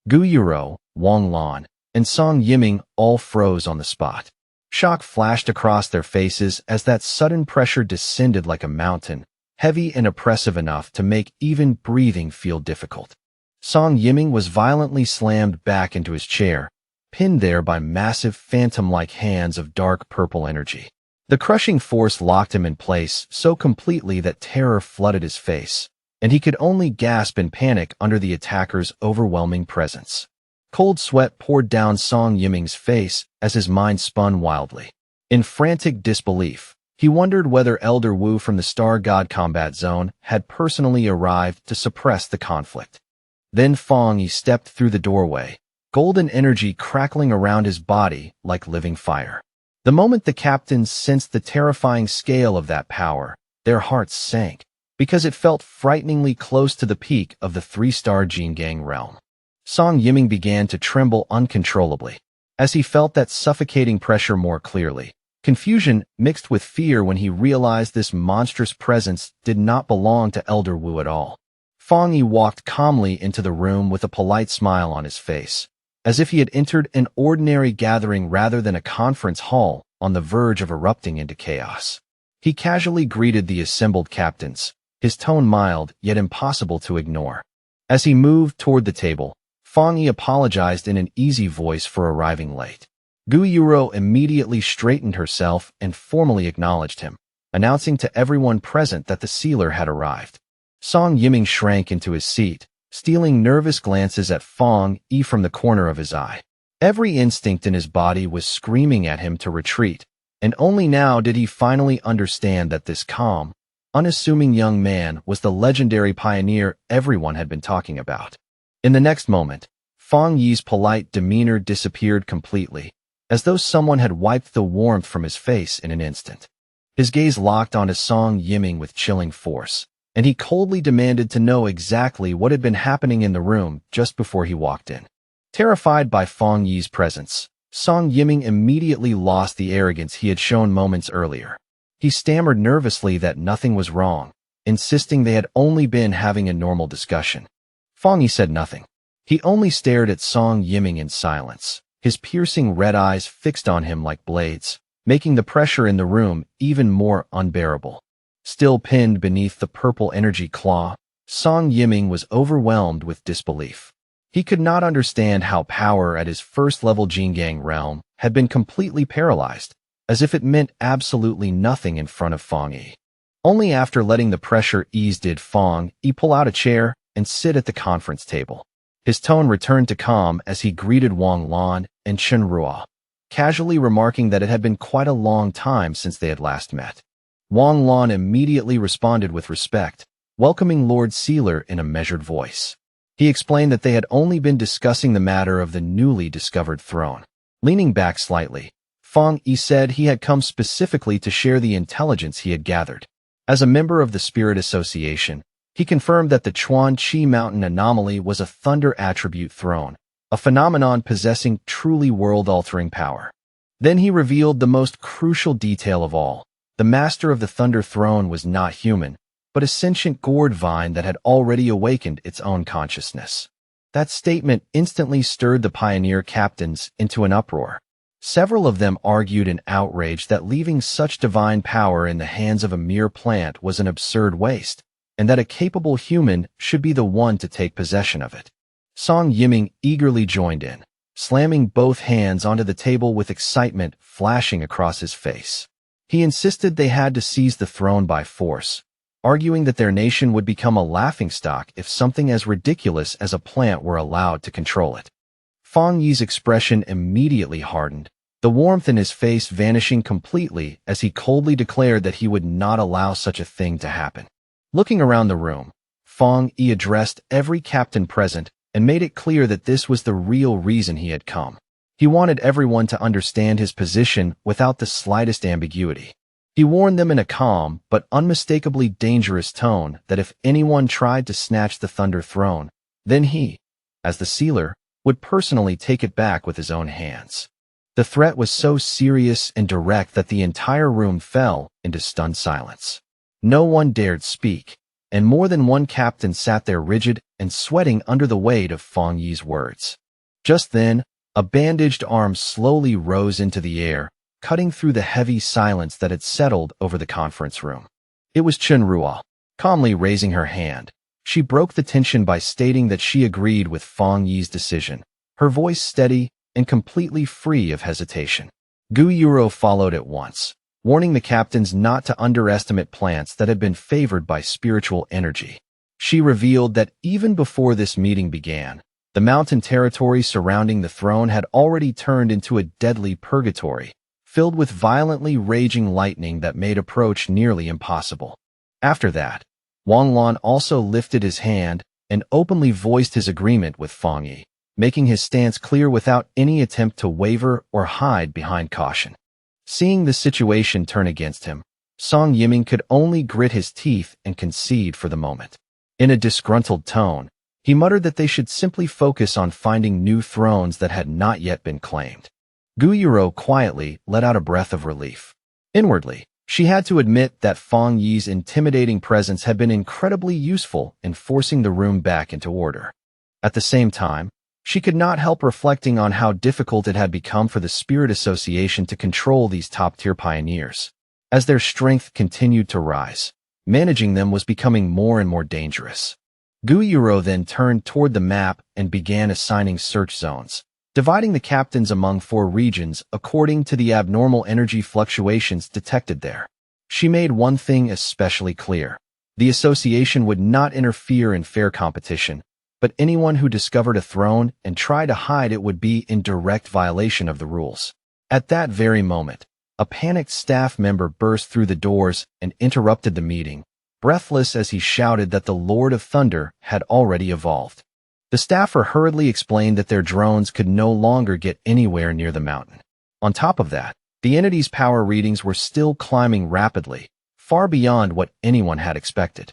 Gu Yuro, Wang Lan, and Song Yiming all froze on the spot. Shock flashed across their faces as that sudden pressure descended like a mountain, heavy and oppressive enough to make even breathing feel difficult. Song Yiming was violently slammed back into his chair, pinned there by massive phantom-like hands of dark purple energy. The crushing force locked him in place so completely that terror flooded his face, and he could only gasp in panic under the attacker's overwhelming presence. Cold sweat poured down Song Yiming's face as his mind spun wildly. In frantic disbelief, he wondered whether Elder Wu from the Star God Combat Zone had personally arrived to suppress the conflict. Then Fong Yi stepped through the doorway, golden energy crackling around his body like living fire. The moment the captains sensed the terrifying scale of that power, their hearts sank, because it felt frighteningly close to the peak of the three-star Jingang realm. Song Yiming began to tremble uncontrollably, as he felt that suffocating pressure more clearly. Confusion mixed with fear when he realized this monstrous presence did not belong to Elder Wu at all. Fong Yi walked calmly into the room with a polite smile on his face, as if he had entered an ordinary gathering rather than a conference hall on the verge of erupting into chaos. He casually greeted the assembled captains, his tone mild yet impossible to ignore. As he moved toward the table, Fong Yi apologized in an easy voice for arriving late. Gu Yuro immediately straightened herself and formally acknowledged him, announcing to everyone present that the sealer had arrived. Song Yiming shrank into his seat, stealing nervous glances at Fong Yi from the corner of his eye. Every instinct in his body was screaming at him to retreat, and only now did he finally understand that this calm, unassuming young man was the legendary pioneer everyone had been talking about. In the next moment, Fong Yi's polite demeanor disappeared completely, as though someone had wiped the warmth from his face in an instant. His gaze locked onto Song Yiming with chilling force, and he coldly demanded to know exactly what had been happening in the room just before he walked in. Terrified by Fong Yi's presence, Song Yiming immediately lost the arrogance he had shown moments earlier. He stammered nervously that nothing was wrong, insisting they had only been having a normal discussion. Fong Yi said nothing. He only stared at Song Yiming in silence, his piercing red eyes fixed on him like blades, making the pressure in the room even more unbearable. Still pinned beneath the purple energy claw, Song Yiming was overwhelmed with disbelief. He could not understand how power at his first-level Jingang realm had been completely paralyzed, as if it meant absolutely nothing in front of Fong Yi. Only after letting the pressure ease did Fong Yi pull out a chair and sit at the conference table. His tone returned to calm as he greeted Wang Lan and Chen Ruo, casually remarking that it had been quite a long time since they had last met. Wang Lan immediately responded with respect, welcoming Lord Sealer in a measured voice. He explained that they had only been discussing the matter of the newly discovered throne. Leaning back slightly, Fong Yi said he had come specifically to share the intelligence he had gathered. As a member of the Spirit Association, he confirmed that the Chuan Chi Mountain anomaly was a thunder attribute throne, a phenomenon possessing truly world-altering power. Then he revealed the most crucial detail of all. The master of the Thunder Throne was not human, but a sentient gourd vine that had already awakened its own consciousness. That statement instantly stirred the pioneer captains into an uproar. Several of them argued in outrage that leaving such divine power in the hands of a mere plant was an absurd waste, and that a capable human should be the one to take possession of it. Song Yiming eagerly joined in, slamming both hands onto the table with excitement flashing across his face. He insisted they had to seize the throne by force, arguing that their nation would become a laughingstock if something as ridiculous as a plant were allowed to control it. Fong Yi's expression immediately hardened, the warmth in his face vanishing completely as he coldly declared that he would not allow such a thing to happen. Looking around the room, Fong Yi addressed every captain present and made it clear that this was the real reason he had come. He wanted everyone to understand his position without the slightest ambiguity. He warned them in a calm but unmistakably dangerous tone that if anyone tried to snatch the Thunder Throne, then he, as the sealer, would personally take it back with his own hands. The threat was so serious and direct that the entire room fell into stunned silence. No one dared speak, and more than one captain sat there rigid and sweating under the weight of Fong Yi's words. Just then, a bandaged arm slowly rose into the air, cutting through the heavy silence that had settled over the conference room. It was Chen Ruo. Calmly raising her hand, she broke the tension by stating that she agreed with Fong Yi's decision, her voice steady and completely free of hesitation. Gu Yuro followed at once, warning the captains not to underestimate plants that had been favored by spiritual energy. She revealed that even before this meeting began, the mountain territory surrounding the throne had already turned into a deadly purgatory, filled with violently raging lightning that made approach nearly impossible. After that, Wang Lan also lifted his hand and openly voiced his agreement with Fang Yi, making his stance clear without any attempt to waver or hide behind caution. Seeing the situation turn against him, Song Yiming could only grit his teeth and concede for the moment. In a disgruntled tone, he muttered that they should simply focus on finding new thrones that had not yet been claimed. Gu Yuro quietly let out a breath of relief. Inwardly, she had to admit that Fang Yi's intimidating presence had been incredibly useful in forcing the room back into order. At the same time, she could not help reflecting on how difficult it had become for the Spirit Association to control these top-tier pioneers. As their strength continued to rise, managing them was becoming more and more dangerous. Gu Yuro then turned toward the map and began assigning search zones, dividing the captains among 4 regions according to the abnormal energy fluctuations detected there. She made one thing especially clear. The association would not interfere in fair competition, but anyone who discovered a throne and tried to hide it would be in direct violation of the rules. At that very moment, a panicked staff member burst through the doors and interrupted the meeting, breathless as he shouted that the Lord of Thunder had already evolved. The staffer hurriedly explained that their drones could no longer get anywhere near the mountain. On top of that, the entity's power readings were still climbing rapidly, far beyond what anyone had expected.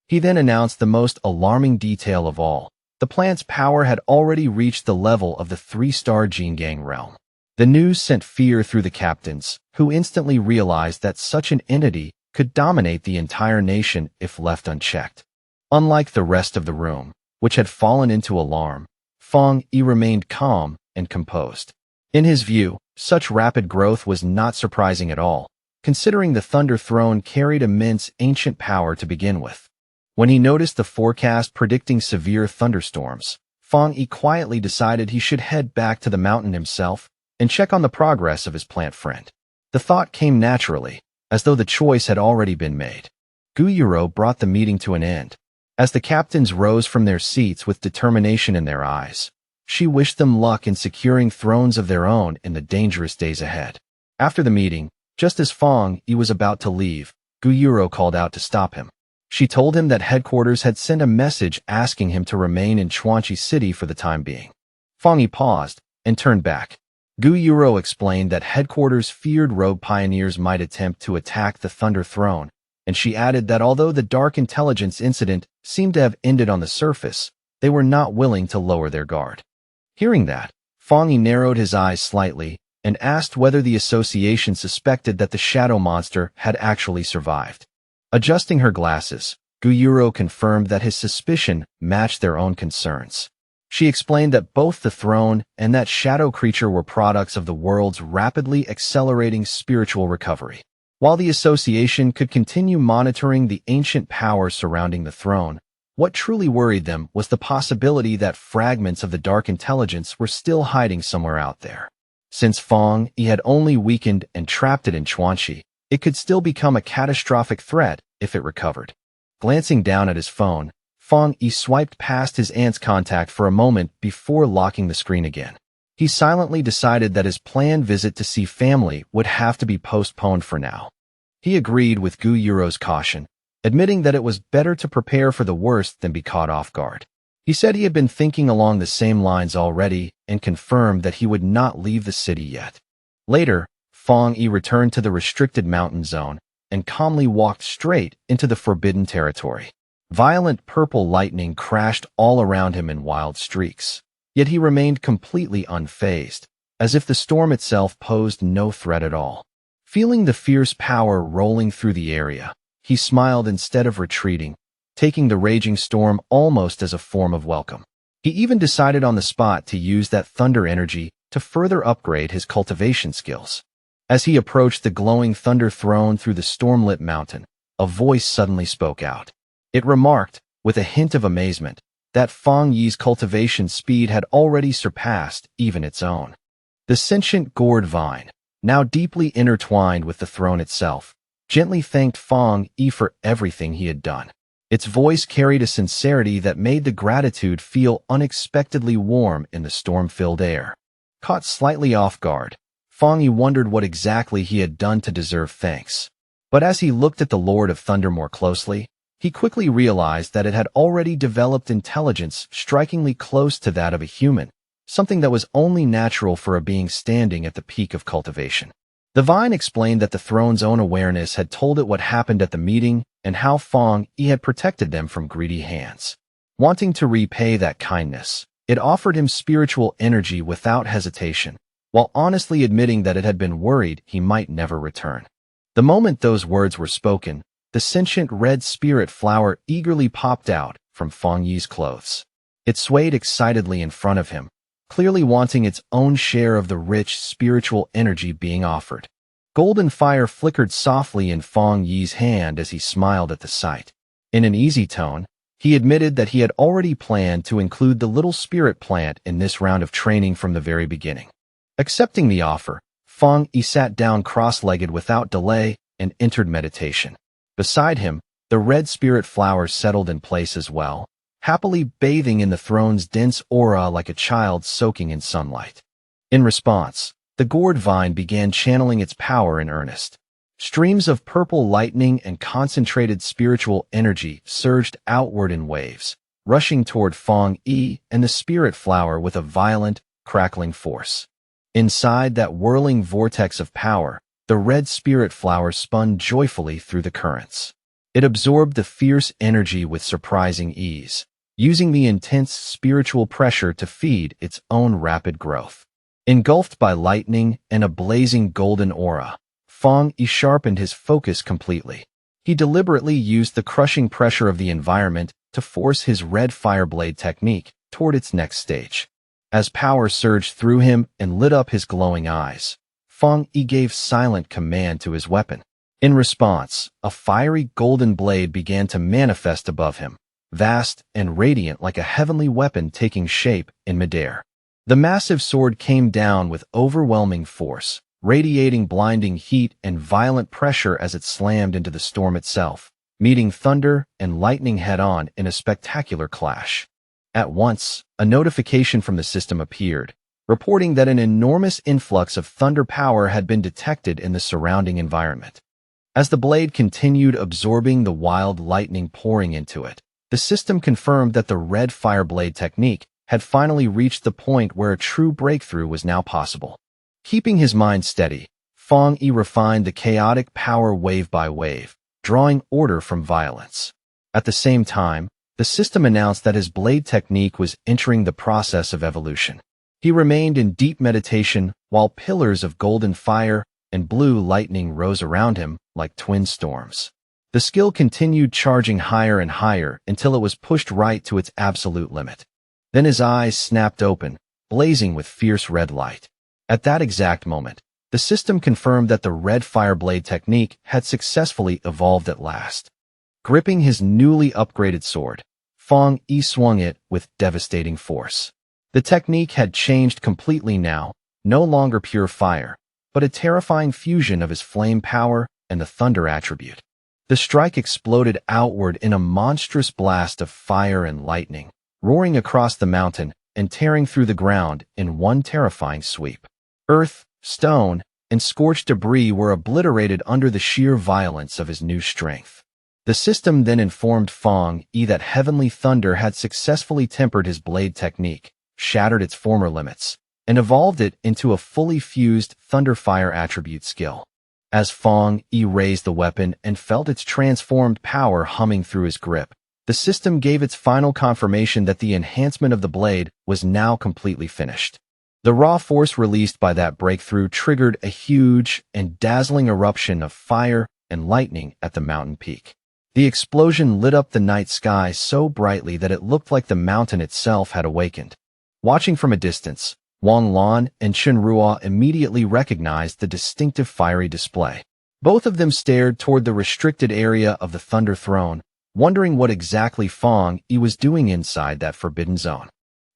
He then announced the most alarming detail of all. The plant's power had already reached the level of the 3-star Jingang realm. The news sent fear through the captains, who instantly realized that such an entity could dominate the entire nation if left unchecked. Unlike the rest of the room, which had fallen into alarm, Fang Yi remained calm and composed. In his view, such rapid growth was not surprising at all, considering the Thunder Throne carried immense ancient power to begin with. When he noticed the forecast predicting severe thunderstorms, Fang Yi quietly decided he should head back to the mountain himself and check on the progress of his plant friend. The thought came naturally, as though the choice had already been made. Gu Yuro brought the meeting to an end. As the captains rose from their seats with determination in their eyes, she wished them luck in securing thrones of their own in the dangerous days ahead. After the meeting, just as Fang Yi was about to leave, Gu Yuro called out to stop him. She told him that headquarters had sent a message asking him to remain in Chuanchi City for the time being. Fang Yi paused and turned back. Gu Yuro explained that headquarters feared rogue pioneers might attempt to attack the Thunder Throne, and she added that although the Dark Intelligence incident seemed to have ended on the surface, they were not willing to lower their guard. Hearing that, Fang Yi narrowed his eyes slightly and asked whether the association suspected that the shadow monster had actually survived. Adjusting her glasses, Gu Yuro confirmed that his suspicion matched their own concerns. She explained that both the throne and that shadow creature were products of the world's rapidly accelerating spiritual recovery. While the association could continue monitoring the ancient power surrounding the throne, what truly worried them was the possibility that fragments of the Dark Intelligence were still hiding somewhere out there. Since Fang Yi had only weakened and trapped it in Chuanchi, it could still become a catastrophic threat if it recovered. Glancing down at his phone, Fang Yi swiped past his aunt's contact for a moment before locking the screen again. He silently decided that his planned visit to see family would have to be postponed for now. He agreed with Gu Yuro's caution, admitting that it was better to prepare for the worst than be caught off guard. He said he had been thinking along the same lines already and confirmed that he would not leave the city yet. Later, Fang Yi returned to the restricted mountain zone and calmly walked straight into the forbidden territory. Violent purple lightning crashed all around him in wild streaks, yet he remained completely unfazed, as if the storm itself posed no threat at all. Feeling the fierce power rolling through the area, he smiled instead of retreating, taking the raging storm almost as a form of welcome. He even decided on the spot to use that thunder energy to further upgrade his cultivation skills. As he approached the glowing thunder throne through the stormlit mountain, a voice suddenly spoke out. It remarked, with a hint of amazement, that Fang Yi's cultivation speed had already surpassed even its own. The sentient gourd vine, now deeply intertwined with the throne itself, gently thanked Fang Yi for everything he had done. Its voice carried a sincerity that made the gratitude feel unexpectedly warm in the storm-filled air. Caught slightly off guard, Fang Yi wondered what exactly he had done to deserve thanks. But as he looked at the Lord of Thunder more closely, He quickly realized that it had already developed intelligence strikingly close to that of a human, something that was only natural for a being standing at the peak of cultivation. The vine explained that the throne's own awareness had told it what happened at the meeting and how Fong Yi had protected them from greedy hands. Wanting to repay that kindness, it offered him spiritual energy without hesitation, while honestly admitting that it had been worried he might never return. The moment those words were spoken, the sentient red spirit flower eagerly popped out from Fong Yi's clothes. It swayed excitedly in front of him, clearly wanting its own share of the rich spiritual energy being offered. Golden fire flickered softly in Fong Yi's hand as he smiled at the sight. In an easy tone, he admitted that he had already planned to include the little spirit plant in this round of training from the very beginning. Accepting the offer, Fong Yi sat down cross-legged without delay and entered meditation. Beside him, the red spirit flower settled in place as well, happily bathing in the throne's dense aura like a child soaking in sunlight. In response, the gourd vine began channeling its power in earnest. Streams of purple lightning and concentrated spiritual energy surged outward in waves, rushing toward Fong Yi and the spirit flower with a violent, crackling force. Inside that whirling vortex of power, the red spirit flower spun joyfully through the currents. It absorbed the fierce energy with surprising ease, using the intense spiritual pressure to feed its own rapid growth. Engulfed by lightning and a blazing golden aura, Fong Yi sharpened his focus completely. He deliberately used the crushing pressure of the environment to force his red fireblade technique toward its next stage. As power surged through him and lit up his glowing eyes, Fong Yi gave silent command to his weapon. In response, a fiery golden blade began to manifest above him, vast and radiant like a heavenly weapon taking shape in midair. The massive sword came down with overwhelming force, radiating blinding heat and violent pressure as it slammed into the storm itself, meeting thunder and lightning head-on in a spectacular clash. At once, a notification from the system appeared, reporting that an enormous influx of thunder power had been detected in the surrounding environment. As the blade continued absorbing the wild lightning pouring into it, the system confirmed that the red fireblade technique had finally reached the point where a true breakthrough was now possible. Keeping his mind steady, Fong Yi refined the chaotic power wave by wave, drawing order from violence. At the same time, the system announced that his blade technique was entering the process of evolution. He remained in deep meditation while pillars of golden fire and blue lightning rose around him like twin storms. The skill continued charging higher and higher until it was pushed right to its absolute limit. Then his eyes snapped open, blazing with fierce red light. At that exact moment, the system confirmed that the red fireblade technique had successfully evolved at last. Gripping his newly upgraded sword, Fong Yi swung it with devastating force. The technique had changed completely now, no longer pure fire, but a terrifying fusion of his flame power and the thunder attribute. The strike exploded outward in a monstrous blast of fire and lightning, roaring across the mountain and tearing through the ground in one terrifying sweep. Earth, stone, and scorched debris were obliterated under the sheer violence of his new strength. The system then informed Fong Yi that heavenly thunder had successfully tempered his blade technique, shattered its former limits, and evolved it into a fully fused thunder-fire attribute skill. As Fong Yi raised the weapon and felt its transformed power humming through his grip, the system gave its final confirmation that the enhancement of the blade was now completely finished. The raw force released by that breakthrough triggered a huge and dazzling eruption of fire and lightning at the mountain peak. The explosion lit up the night sky so brightly that it looked like the mountain itself had awakened. Watching from a distance, Wang Lan and Chen Ruo immediately recognized the distinctive fiery display. Both of them stared toward the restricted area of the Thunder Throne, wondering what exactly Fong Yi was doing inside that forbidden zone.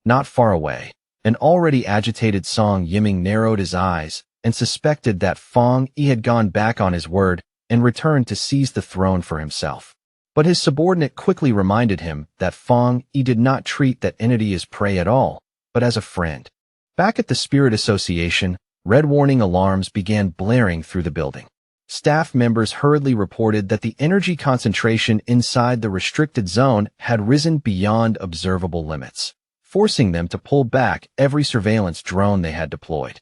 Not far away, an already agitated Song Yiming narrowed his eyes and suspected that Fong Yi had gone back on his word and returned to seize the throne for himself. But his subordinate quickly reminded him that Fong Yi did not treat that entity as prey at all, but as a friend. Back at the Spirit Association, red warning alarms began blaring through the building. Staff members hurriedly reported that the energy concentration inside the restricted zone had risen beyond observable limits, forcing them to pull back every surveillance drone they had deployed.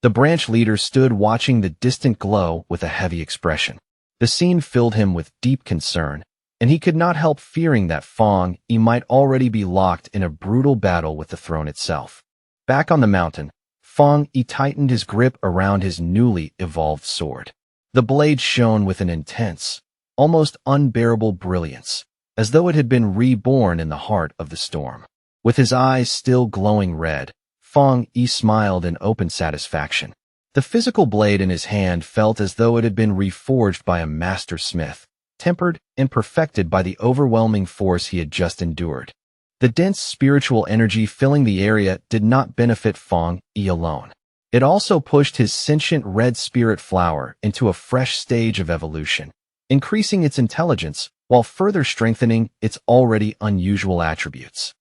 The branch leader stood watching the distant glow with a heavy expression. The scene filled him with deep concern, and he could not help fearing that Fong Yi might already be locked in a brutal battle with the throne itself. Back on the mountain, Fong Yi tightened his grip around his newly evolved sword. The blade shone with an intense, almost unbearable brilliance, as though it had been reborn in the heart of the storm. With his eyes still glowing red, Fong Yi smiled in open satisfaction. The physical blade in his hand felt as though it had been reforged by a master smith, tempered and perfected by the overwhelming force he had just endured. The dense spiritual energy filling the area did not benefit Fong Yi alone. It also pushed his sentient red spirit flower into a fresh stage of evolution, increasing its intelligence while further strengthening its already unusual attributes.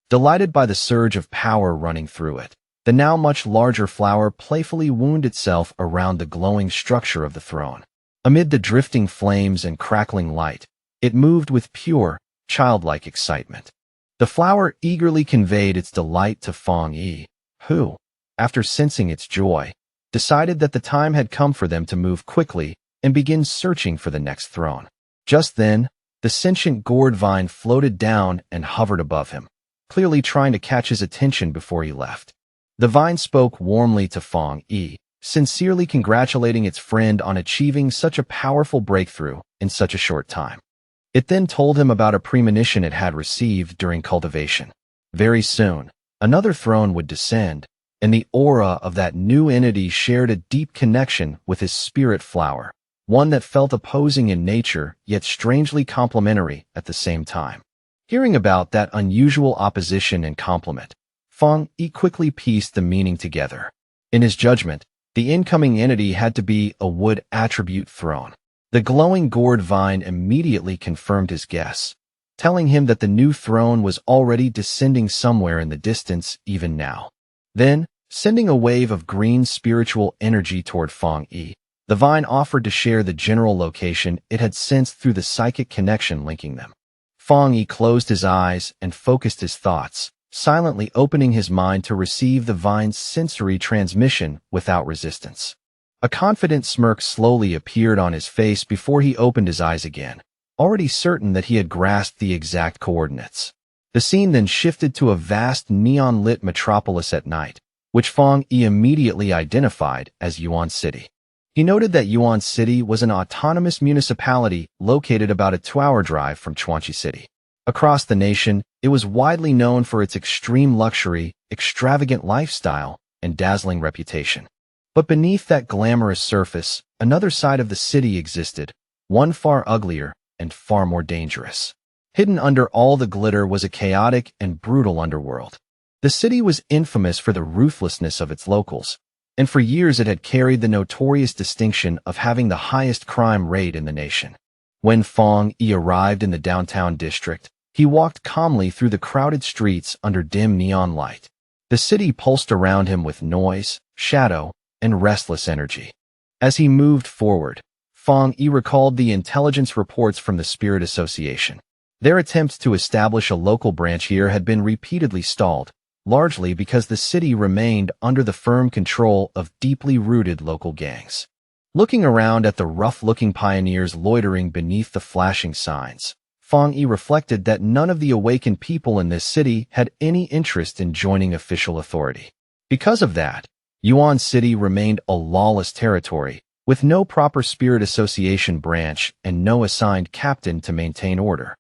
Delighted by the surge of power running through it, the now much larger flower playfully wound itself around the glowing structure of the throne. Amid the drifting flames and crackling light, it moved with pure, childlike excitement. The flower eagerly conveyed its delight to Fong Yi, who, after sensing its joy, decided that the time had come for them to move quickly and begin searching for the next throne. Just then, the sentient gourd vine floated down and hovered above him, clearly trying to catch his attention before he left. The vine spoke warmly to Fong Yi, sincerely congratulating its friend on achieving such a powerful breakthrough in such a short time. It then told him about a premonition it had received during cultivation. Very soon, another throne would descend, and the aura of that new entity shared a deep connection with his spirit flower, one that felt opposing in nature yet strangely complementary at the same time. Hearing about that unusual opposition and complement, Fong Yi quickly pieced the meaning together. In his judgment, the incoming entity had to be a wood attribute throne. The glowing gourd vine immediately confirmed his guess, telling him that the new throne was already descending somewhere in the distance even now. Then, sending a wave of green spiritual energy toward Fong Yi, the vine offered to share the general location it had sensed through the psychic connection linking them. Fong Yi closed his eyes and focused his thoughts, silently opening his mind to receive the vine's sensory transmission without resistance. A confident smirk slowly appeared on his face before he opened his eyes again, already certain that he had grasped the exact coordinates. The scene then shifted to a vast neon-lit metropolis at night, which Fong Yi immediately identified as Yuan City. He noted that Yuan City was an autonomous municipality located about a 2-hour drive from Chuanchi City. Across the nation, it was widely known for its extreme luxury, extravagant lifestyle, and dazzling reputation. But beneath that glamorous surface, another side of the city existed, one far uglier and far more dangerous. Hidden under all the glitter was a chaotic and brutal underworld. The city was infamous for the ruthlessness of its locals, and for years it had carried the notorious distinction of having the highest crime rate in the nation. When Fong Yi arrived in the downtown district, he walked calmly through the crowded streets under dim neon light. The city pulsed around him with noise, shadow, and restless energy. As he moved forward, Fong Yi recalled the intelligence reports from the Spirit Association. Their attempts to establish a local branch here had been repeatedly stalled, largely because the city remained under the firm control of deeply rooted local gangs. Looking around at the rough-looking pioneers loitering beneath the flashing signs, Fong Yi reflected that none of the awakened people in this city had any interest in joining official authority. Because of that, Yuan City remained a lawless territory, with no proper Spirit Association branch and no assigned captain to maintain order.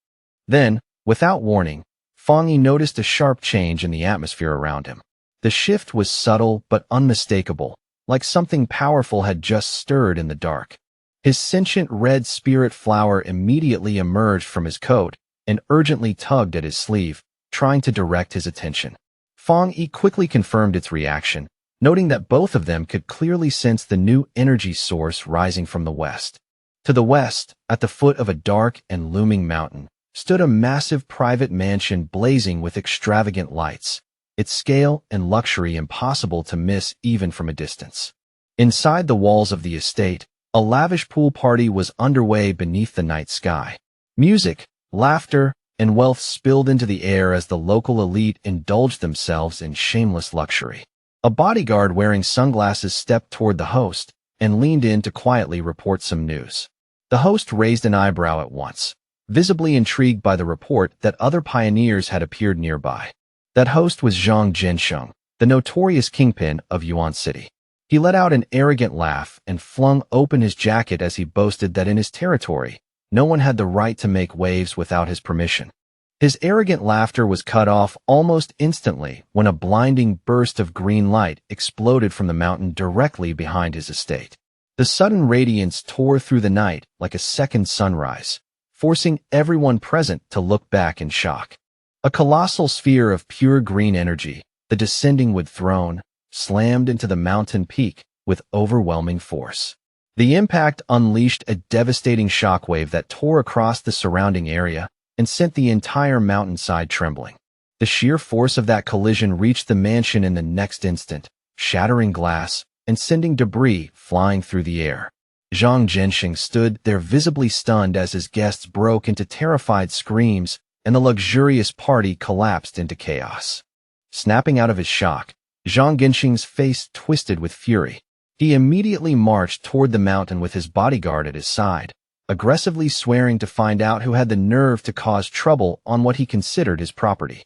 Then, without warning, Fong Yi noticed a sharp change in the atmosphere around him. The shift was subtle but unmistakable, like something powerful had just stirred in the dark. His sentient red spirit flower immediately emerged from his coat and urgently tugged at his sleeve, trying to direct his attention. Fong Yi quickly confirmed its reaction, noting that both of them could clearly sense the new energy source rising from the west. To the west, at the foot of a dark and looming mountain, stood a massive private mansion blazing with extravagant lights, its scale and luxury impossible to miss even from a distance. Inside the walls of the estate, A lavish pool party was underway beneath the night sky. Music, laughter, and wealth spilled into the air as the local elite indulged themselves in shameless luxury. A bodyguard wearing sunglasses stepped toward the host and leaned in to quietly report some news. The host raised an eyebrow at once, visibly intrigued by the report that other pioneers had appeared nearby. That host was Zhang Jinsheng, the notorious kingpin of Yuan City. He let out an arrogant laugh and flung open his jacket as he boasted that in his territory, no one had the right to make waves without his permission. His arrogant laughter was cut off almost instantly when a blinding burst of green light exploded from the mountain directly behind his estate. The sudden radiance tore through the night like a second sunrise, forcing everyone present to look back in shock. A colossal sphere of pure green energy, the descending wood throne, slammed into the mountain peak with overwhelming force. The impact unleashed a devastating shockwave that tore across the surrounding area and sent the entire mountainside trembling. The sheer force of that collision reached the mansion in the next instant, shattering glass and sending debris flying through the air. Zhang Jinsheng stood there visibly stunned as his guests broke into terrified screams and the luxurious party collapsed into chaos. Snapping out of his shock, Zhang Jinsheng's face twisted with fury. He immediately marched toward the mountain with his bodyguard at his side, aggressively swearing to find out who had the nerve to cause trouble on what he considered his property.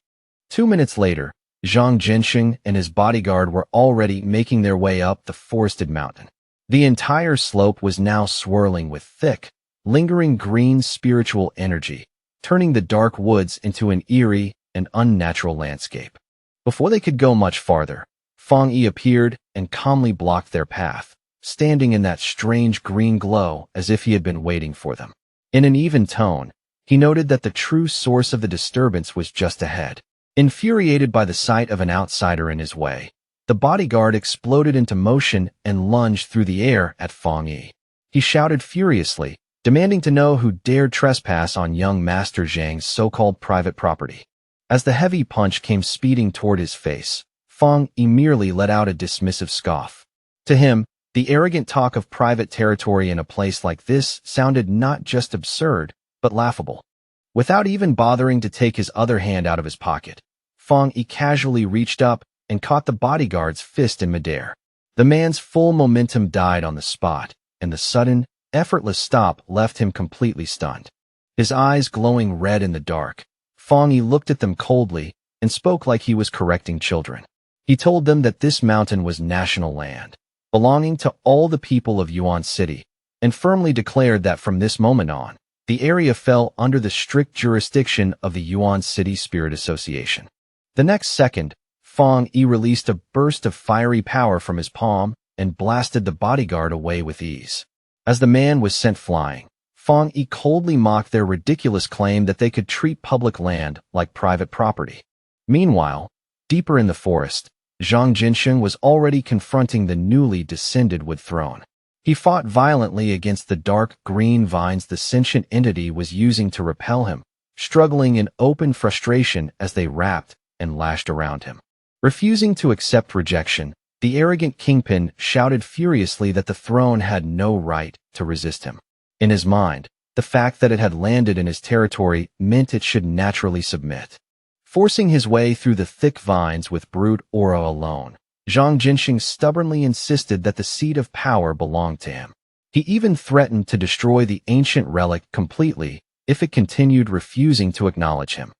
2 minutes later, Zhang Jinsheng and his bodyguard were already making their way up the forested mountain. The entire slope was now swirling with thick, lingering green spiritual energy, turning the dark woods into an eerie and unnatural landscape. Before they could go much farther, Feng Yi appeared and calmly blocked their path, standing in that strange green glow as if he had been waiting for them. In an even tone, he noted that the true source of the disturbance was just ahead. Infuriated by the sight of an outsider in his way, the bodyguard exploded into motion and lunged through the air at Feng Yi. He shouted furiously, demanding to know who dared trespass on young Master Zhang's so-called private property. As the heavy punch came speeding toward his face, Feng Yi merely let out a dismissive scoff. To him, the arrogant talk of private territory in a place like this sounded not just absurd, but laughable. Without even bothering to take his other hand out of his pocket, Feng Yi casually reached up and caught the bodyguard's fist in midair. The man's full momentum died on the spot, and the sudden, effortless stop left him completely stunned. His eyes glowing red in the dark, Feng Yi looked at them coldly and spoke like he was correcting children. He told them that this mountain was national land, belonging to all the people of Yuan City, and firmly declared that from this moment on, the area fell under the strict jurisdiction of the Yuan City Spirit Association. The next second, Feng Yi released a burst of fiery power from his palm and blasted the bodyguard away with ease. As the man was sent flying, Feng Yi coldly mocked their ridiculous claim that they could treat public land like private property. Meanwhile, deeper in the forest, Zhang Jinsheng was already confronting the newly descended wood throne. He fought violently against the dark green vines the sentient entity was using to repel him, struggling in open frustration as they wrapped and lashed around him. Refusing to accept rejection, the arrogant kingpin shouted furiously that the throne had no right to resist him. In his mind, the fact that it had landed in his territory meant it should naturally submit. Forcing his way through the thick vines with brute aura alone, Zhang Jinsheng stubbornly insisted that the seat of power belonged to him. He even threatened to destroy the ancient relic completely if it continued refusing to acknowledge him.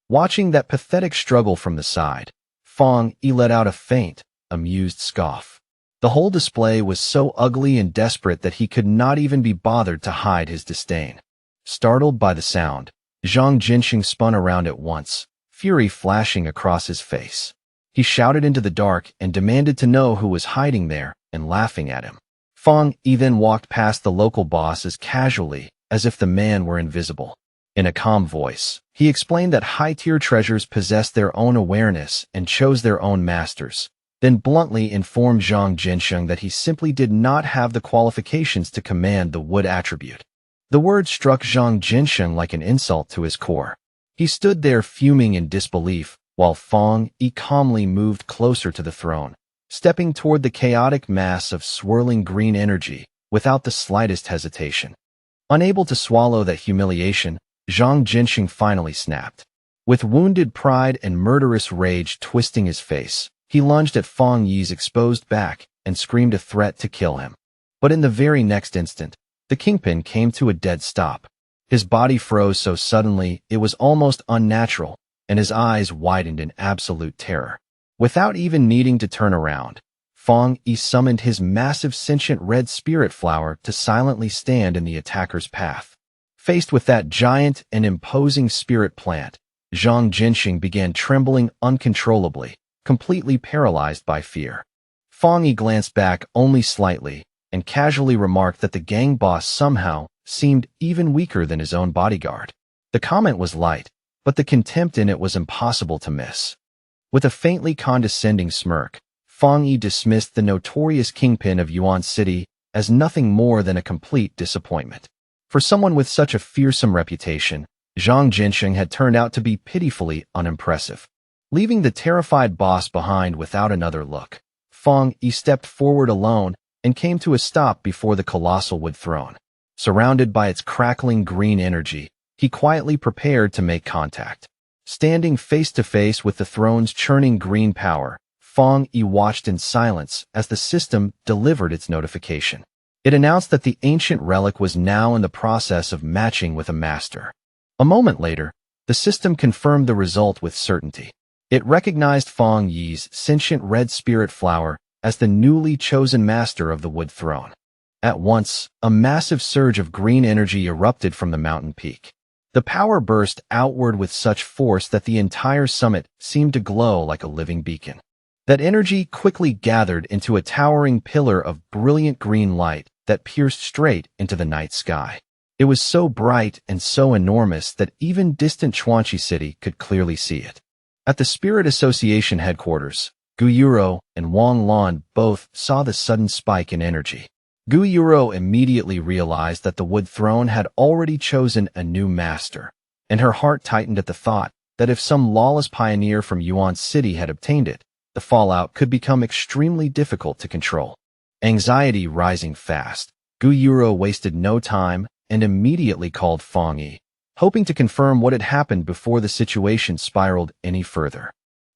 Watching that pathetic struggle from the side, Feng Yi let out a faint, amused scoff. The whole display was so ugly and desperate that he could not even be bothered to hide his disdain. Startled by the sound, Zhang Jinsheng spun around at once, fury flashing across his face. He shouted into the dark and demanded to know who was hiding there and laughing at him. Feng Yi then walked past the local boss as casually as if the man were invisible. In a calm voice, he explained that high-tier treasures possessed their own awareness and chose their own masters, then bluntly informed Zhang Jinsheng that he simply did not have the qualifications to command the wood attribute. The word struck Zhang Jinsheng like an insult to his core. He stood there fuming in disbelief, while Feng Yi calmly moved closer to the throne, stepping toward the chaotic mass of swirling green energy without the slightest hesitation. Unable to swallow that humiliation, Zhang Jinxing finally snapped. With wounded pride and murderous rage twisting his face, he lunged at Feng Yi's exposed back and screamed a threat to kill him. But in the very next instant, the kingpin came to a dead stop. His body froze so suddenly it was almost unnatural, and his eyes widened in absolute terror. Without even needing to turn around, Feng Yi summoned his massive sentient red spirit flower to silently stand in the attacker's path. Faced with that giant and imposing spirit plant, Zhang Jinxing began trembling uncontrollably, completely paralyzed by fear. Feng Yi glanced back only slightly and casually remarked that the gang boss somehow seemed even weaker than his own bodyguard. The comment was light, but the contempt in it was impossible to miss. With a faintly condescending smirk, Feng Yi dismissed the notorious kingpin of Yuan City as nothing more than a complete disappointment. For someone with such a fearsome reputation, Zhang Jinxing had turned out to be pitifully unimpressive. Leaving the terrified boss behind without another look, Feng Yi stepped forward alone and came to a stop before the colossal wood throne. Surrounded by its crackling green energy, he quietly prepared to make contact. Standing face to face with the throne's churning green power, Feng Yi watched in silence as the system delivered its notification. It announced that the ancient relic was now in the process of matching with a master. A moment later, the system confirmed the result with certainty. It recognized Feng Yi's sentient red spirit flower as the newly chosen master of the wood throne. At once, a massive surge of green energy erupted from the mountain peak. The power burst outward with such force that the entire summit seemed to glow like a living beacon. That energy quickly gathered into a towering pillar of brilliant green light that pierced straight into the night sky. It was so bright and so enormous that even distant Chuanqi City could clearly see it. At the Spirit Association headquarters, Gu Yuro and Wang Lan both saw the sudden spike in energy. Gu Yuro immediately realized that the wood throne had already chosen a new master, and her heart tightened at the thought that if some lawless pioneer from Yuan City had obtained it, the fallout could become extremely difficult to control. Anxiety rising fast, Gu Yuro wasted no time and immediately called Feng Yi, hoping to confirm what had happened before the situation spiraled any further.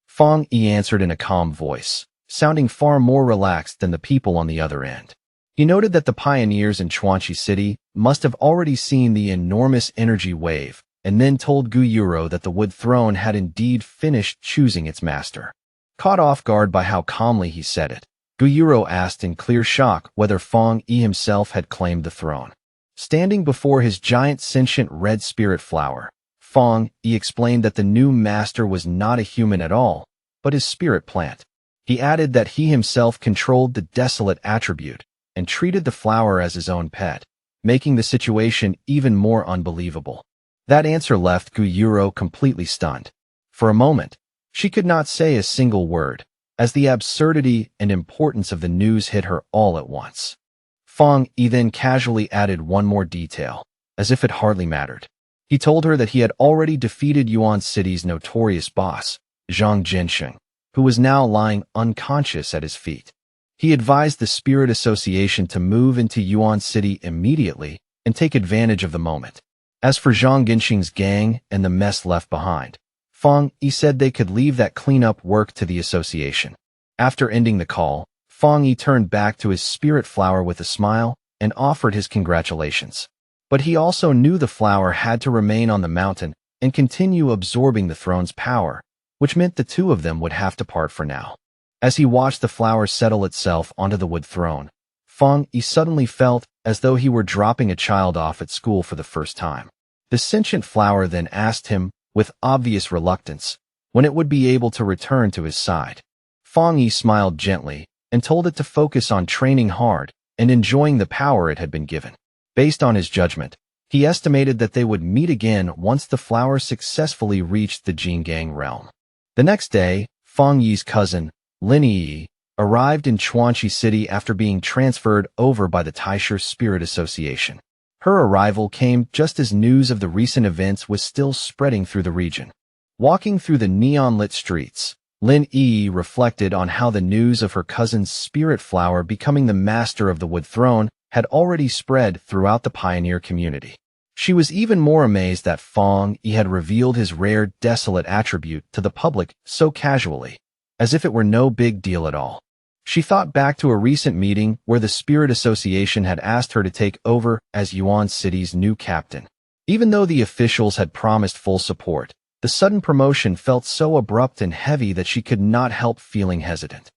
Feng Yi answered in a calm voice, sounding far more relaxed than the people on the other end. He noted that the pioneers in Chuanqi City must have already seen the enormous energy wave, and then told Gu Yuro that the wood throne had indeed finished choosing its master. Caught off guard by how calmly he said it, Gu Yuro asked in clear shock whether Feng Yi himself had claimed the throne. Standing before his giant sentient red spirit flower, Feng Yi explained that the new master was not a human at all, but his spirit plant. He added that he himself controlled the desolate attribute and treated the flower as his own pet, making the situation even more unbelievable. That answer left Gu Yuro completely stunned. For a moment, she could not say a single word, as the absurdity and importance of the news hit her all at once. Feng Yi then casually added one more detail, as if it hardly mattered. He told her that he had already defeated Yuan City's notorious boss, Zhang Jinxing, who was now lying unconscious at his feet. He advised the Spirit Association to move into Yuan City immediately and take advantage of the moment. As for Zhang Jinxing's gang and the mess left behind, Feng Yi said they could leave that cleanup work to the association. After ending the call, Feng Yi turned back to his spirit flower with a smile and offered his congratulations. But he also knew the flower had to remain on the mountain and continue absorbing the throne's power, which meant the two of them would have to part for now. As he watched the flower settle itself onto the wood throne, Feng Yi suddenly felt as though he were dropping a child off at school for the first time. The sentient flower then asked him, with obvious reluctance, when it would be able to return to his side. Feng Yi smiled gently and told it to focus on training hard and enjoying the power it had been given. Based on his judgment, he estimated that they would meet again once the flower successfully reached the Jingang realm. The next day, Feng Yi's cousin, Lin Yi, arrived in Chuanqi City after being transferred over by the Taisher Spirit Association. Her arrival came just as news of the recent events was still spreading through the region. Walking through the neon-lit streets, Lin Yi reflected on how the news of her cousin's spirit flower becoming the master of the wood throne had already spread throughout the pioneer community. She was even more amazed that Fong Yi had revealed his rare desolate attribute to the public so casually, as if it were no big deal at all. She thought back to a recent meeting where the Spirit Association had asked her to take over as Yuan City's new captain. Even though the officials had promised full support, the sudden promotion felt so abrupt and heavy that she could not help feeling hesitant.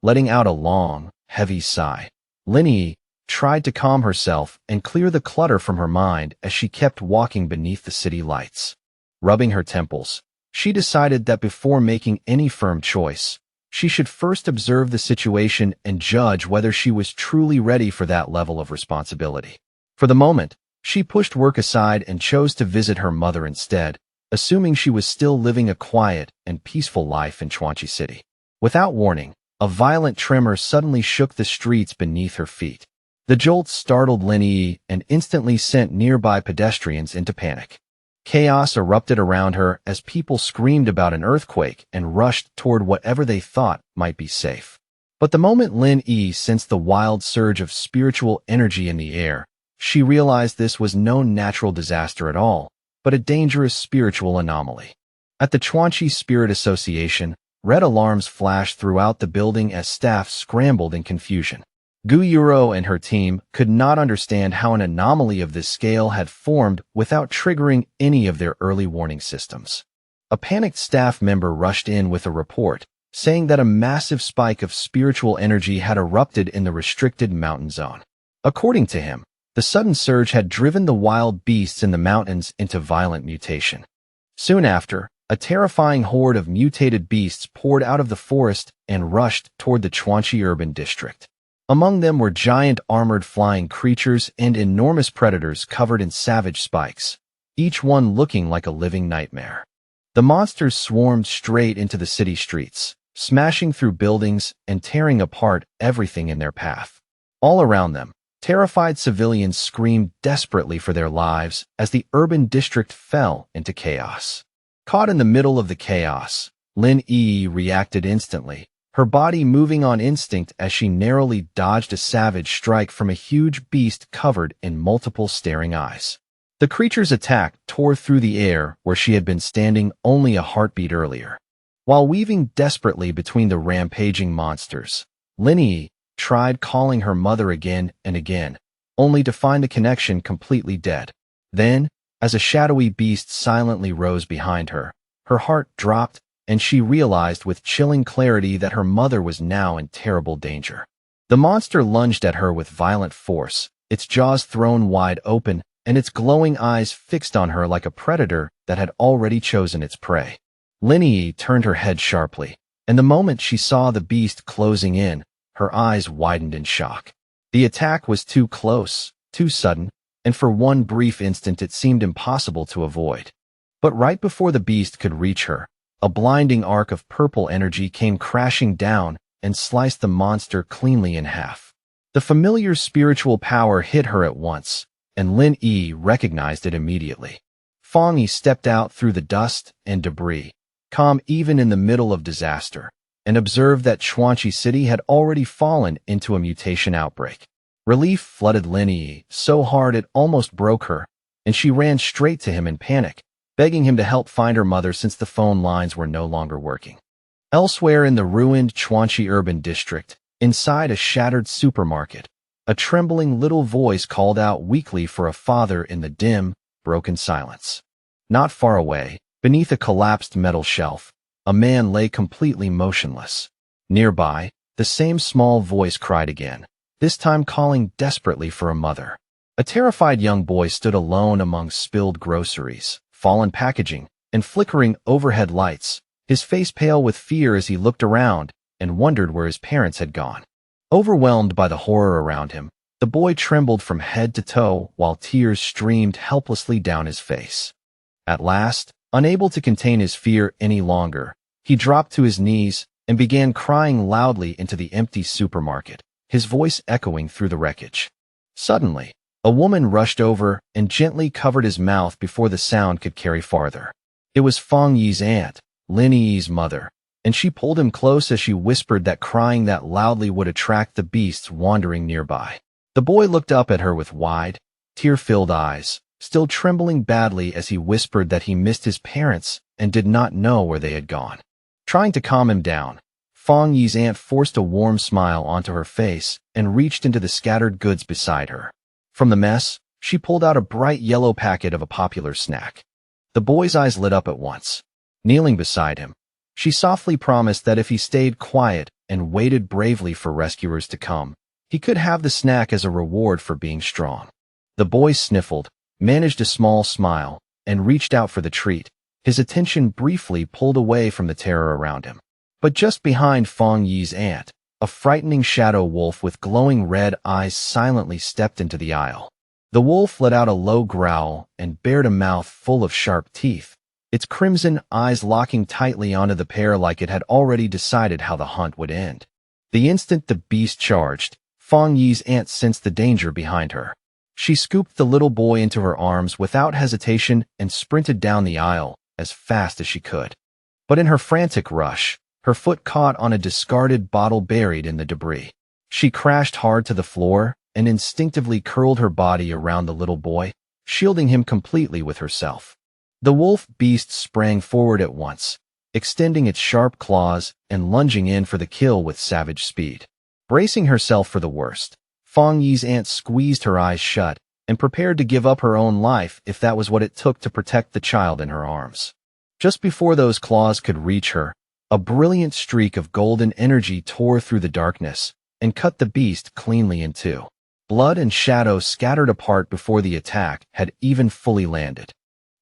Letting out a long, heavy sigh, Lin Yi tried to calm herself and clear the clutter from her mind as she kept walking beneath the city lights. Rubbing her temples, she decided that before making any firm choice, she should first observe the situation and judge whether she was truly ready for that level of responsibility. For the moment, she pushed work aside and chose to visit her mother instead, assuming she was still living a quiet and peaceful life in Chuanchi City. Without warning, a violent tremor suddenly shook the streets beneath her feet. The jolt startled Lin Yi and instantly sent nearby pedestrians into panic. Chaos erupted around her as people screamed about an earthquake and rushed toward whatever they thought might be safe. But the moment Lin Yi sensed the wild surge of spiritual energy in the air, she realized this was no natural disaster at all, but a dangerous spiritual anomaly. At the Chuanchi Spirit Association, red alarms flashed throughout the building as staff scrambled in confusion. Gu Yuro and her team could not understand how an anomaly of this scale had formed without triggering any of their early warning systems. A panicked staff member rushed in with a report, saying that a massive spike of spiritual energy had erupted in the restricted mountain zone. According to him, the sudden surge had driven the wild beasts in the mountains into violent mutation. Soon after, a terrifying horde of mutated beasts poured out of the forest and rushed toward the Chuanchi urban district. Among them were giant armored flying creatures and enormous predators covered in savage spikes, each one looking like a living nightmare. The monsters swarmed straight into the city streets, smashing through buildings and tearing apart everything in their path. All around them, terrified civilians screamed desperately for their lives as the urban district fell into chaos. Caught in the middle of the chaos, Lin Yi reacted instantly, her body moving on instinct as she narrowly dodged a savage strike from a huge beast covered in multiple staring eyes. The creature's attack tore through the air where she had been standing only a heartbeat earlier. While weaving desperately between the rampaging monsters, Lin Yi tried calling her mother again and again, only to find the connection completely dead. Then, as a shadowy beast silently rose behind her, her heart dropped and she realized with chilling clarity that her mother was now in terrible danger. The monster lunged at her with violent force, its jaws thrown wide open and its glowing eyes fixed on her like a predator that had already chosen its prey. Lin Yi turned her head sharply, and the moment she saw the beast closing in, her eyes widened in shock. The attack was too close, too sudden, and for one brief instant it seemed impossible to avoid. But right before the beast could reach her, a blinding arc of purple energy came crashing down and sliced the monster cleanly in half. The familiar spiritual power hit her at once, and Lin Yi recognized it immediately. Fong Yi stepped out through the dust and debris, calm even in the middle of disaster, and observed that Chuanchi City had already fallen into a mutation outbreak. Relief flooded Lin Yi so hard it almost broke her, and she ran straight to him in panic, begging him to help find her mother since the phone lines were no longer working. Elsewhere in the ruined Chuanchi urban district, inside a shattered supermarket, a trembling little voice called out weakly for a father in the dim, broken silence. Not far away, beneath a collapsed metal shelf, a man lay completely motionless. Nearby, the same small voice cried again, this time calling desperately for a mother. A terrified young boy stood alone among spilled groceries, fallen packaging, and flickering overhead lights, his face pale with fear as he looked around and wondered where his parents had gone. Overwhelmed by the horror around him, the boy trembled from head to toe while tears streamed helplessly down his face. At last, unable to contain his fear any longer, he dropped to his knees and began crying loudly into the empty supermarket, his voice echoing through the wreckage. Suddenly, a woman rushed over and gently covered his mouth before the sound could carry farther. It was Fong Yi's aunt, Lin Yi's mother, and she pulled him close as she whispered that crying that loudly would attract the beasts wandering nearby. The boy looked up at her with wide, tear-filled eyes, still trembling badly as he whispered that he missed his parents and did not know where they had gone. Trying to calm him down, Fong Yi's aunt forced a warm smile onto her face and reached into the scattered goods beside her. From the mess, she pulled out a bright yellow packet of a popular snack. The boy's eyes lit up at once. Kneeling beside him, she softly promised that if he stayed quiet and waited bravely for rescuers to come, he could have the snack as a reward for being strong. The boy sniffled, managed a small smile, and reached out for the treat, his attention briefly pulled away from the terror around him. But just behind Fong Yi's aunt, a frightening shadow wolf with glowing red eyes silently stepped into the aisle. The wolf let out a low growl and bared a mouth full of sharp teeth, its crimson eyes locking tightly onto the pair like it had already decided how the hunt would end. The instant the beast charged, Fong Yi's aunt sensed the danger behind her. She scooped the little boy into her arms without hesitation and sprinted down the aisle as fast as she could. But in her frantic rush, her foot caught on a discarded bottle buried in the debris. She crashed hard to the floor and instinctively curled her body around the little boy, shielding him completely with herself. The wolf beast sprang forward at once, extending its sharp claws and lunging in for the kill with savage speed. Bracing herself for the worst, Fong Yi's aunt squeezed her eyes shut and prepared to give up her own life if that was what it took to protect the child in her arms. Just before those claws could reach her, a brilliant streak of golden energy tore through the darkness and cut the beast cleanly in two. Blood and shadow scattered apart before the attack had even fully landed.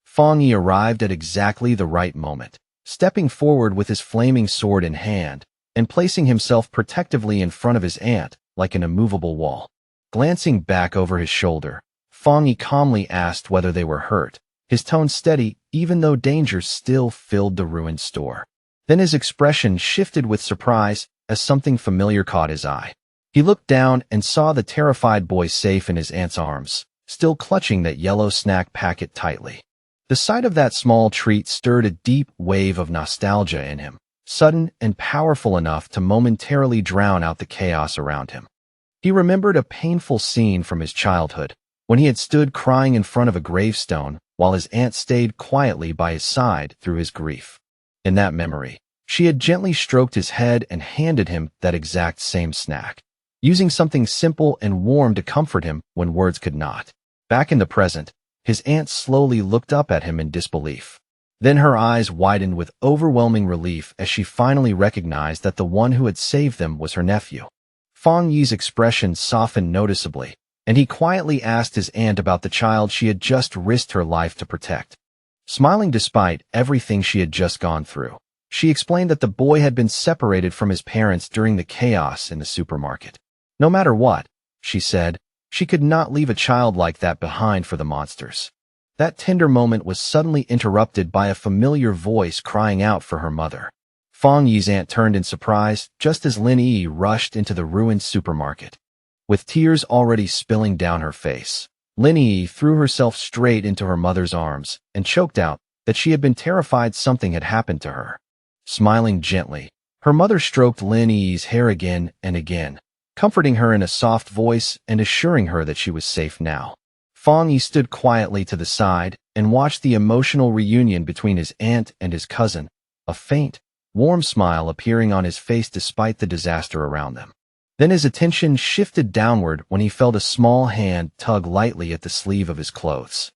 Fong Yi arrived at exactly the right moment, stepping forward with his flaming sword in hand and placing himself protectively in front of his aunt like an immovable wall. Glancing back over his shoulder, Fong Yi calmly asked whether they were hurt, his tone steady even though danger still filled the ruined store. Then his expression shifted with surprise as something familiar caught his eye. He looked down and saw the terrified boy safe in his aunt's arms, still clutching that yellow snack packet tightly. The sight of that small treat stirred a deep wave of nostalgia in him, sudden and powerful enough to momentarily drown out the chaos around him. He remembered a painful scene from his childhood, when he had stood crying in front of a gravestone while his aunt stayed quietly by his side through his grief. In that memory, she had gently stroked his head and handed him that exact same snack, using something simple and warm to comfort him when words could not. Back in the present, his aunt slowly looked up at him in disbelief. Then her eyes widened with overwhelming relief as she finally recognized that the one who had saved them was her nephew. Fong Yi's expression softened noticeably, and he quietly asked his aunt about the child she had just risked her life to protect. Smiling despite everything she had just gone through, she explained that the boy had been separated from his parents during the chaos in the supermarket. No matter what, she said, she could not leave a child like that behind for the monsters. That tender moment was suddenly interrupted by a familiar voice crying out for her mother. Fong Yi's aunt turned in surprise just as Lin Yi rushed into the ruined supermarket. With tears already spilling down her face, Lin Yi threw herself straight into her mother's arms and choked out that she had been terrified something had happened to her. Smiling gently, her mother stroked Lin Yi's hair again and again, comforting her in a soft voice and assuring her that she was safe now. Fong Yi stood quietly to the side and watched the emotional reunion between his aunt and his cousin, a faint, warm smile appearing on his face despite the disaster around them. Then his attention shifted downward when he felt a small hand tug lightly at the sleeve of his clothes.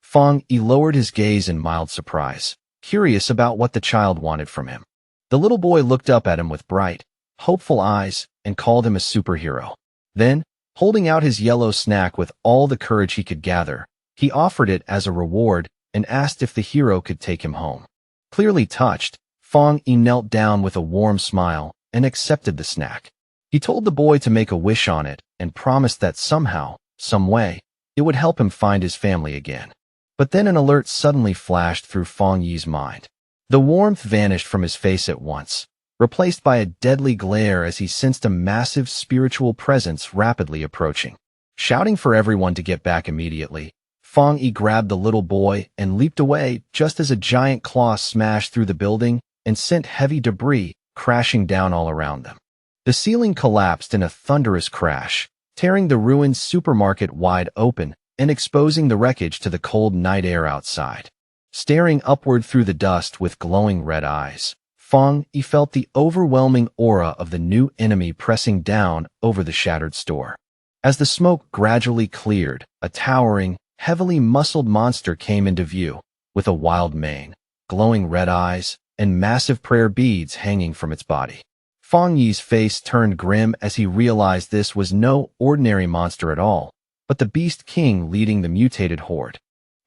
Fong Yi lowered his gaze in mild surprise, curious about what the child wanted from him. The little boy looked up at him with bright, hopeful eyes and called him a superhero. Then, holding out his yellow snack with all the courage he could gather, he offered it as a reward and asked if the hero could take him home. Clearly touched, Fong Yi knelt down with a warm smile and accepted the snack. He told the boy to make a wish on it and promised that somehow, some way, it would help him find his family again. But then an alert suddenly flashed through Fong Yi's mind. The warmth vanished from his face at once, replaced by a deadly glare as he sensed a massive spiritual presence rapidly approaching. Shouting for everyone to get back immediately, Fong Yi grabbed the little boy and leaped away just as a giant claw smashed through the building and sent heavy debris crashing down all around them. The ceiling collapsed in a thunderous crash, tearing the ruined supermarket wide open and exposing the wreckage to the cold night air outside. Staring upward through the dust with glowing red eyes, Fang Yi felt the overwhelming aura of the new enemy pressing down over the shattered store. As the smoke gradually cleared, a towering, heavily muscled monster came into view, with a wild mane, glowing red eyes, and massive prayer beads hanging from its body. Fang Yi's face turned grim as he realized this was no ordinary monster at all, but the Beast King leading the mutated horde.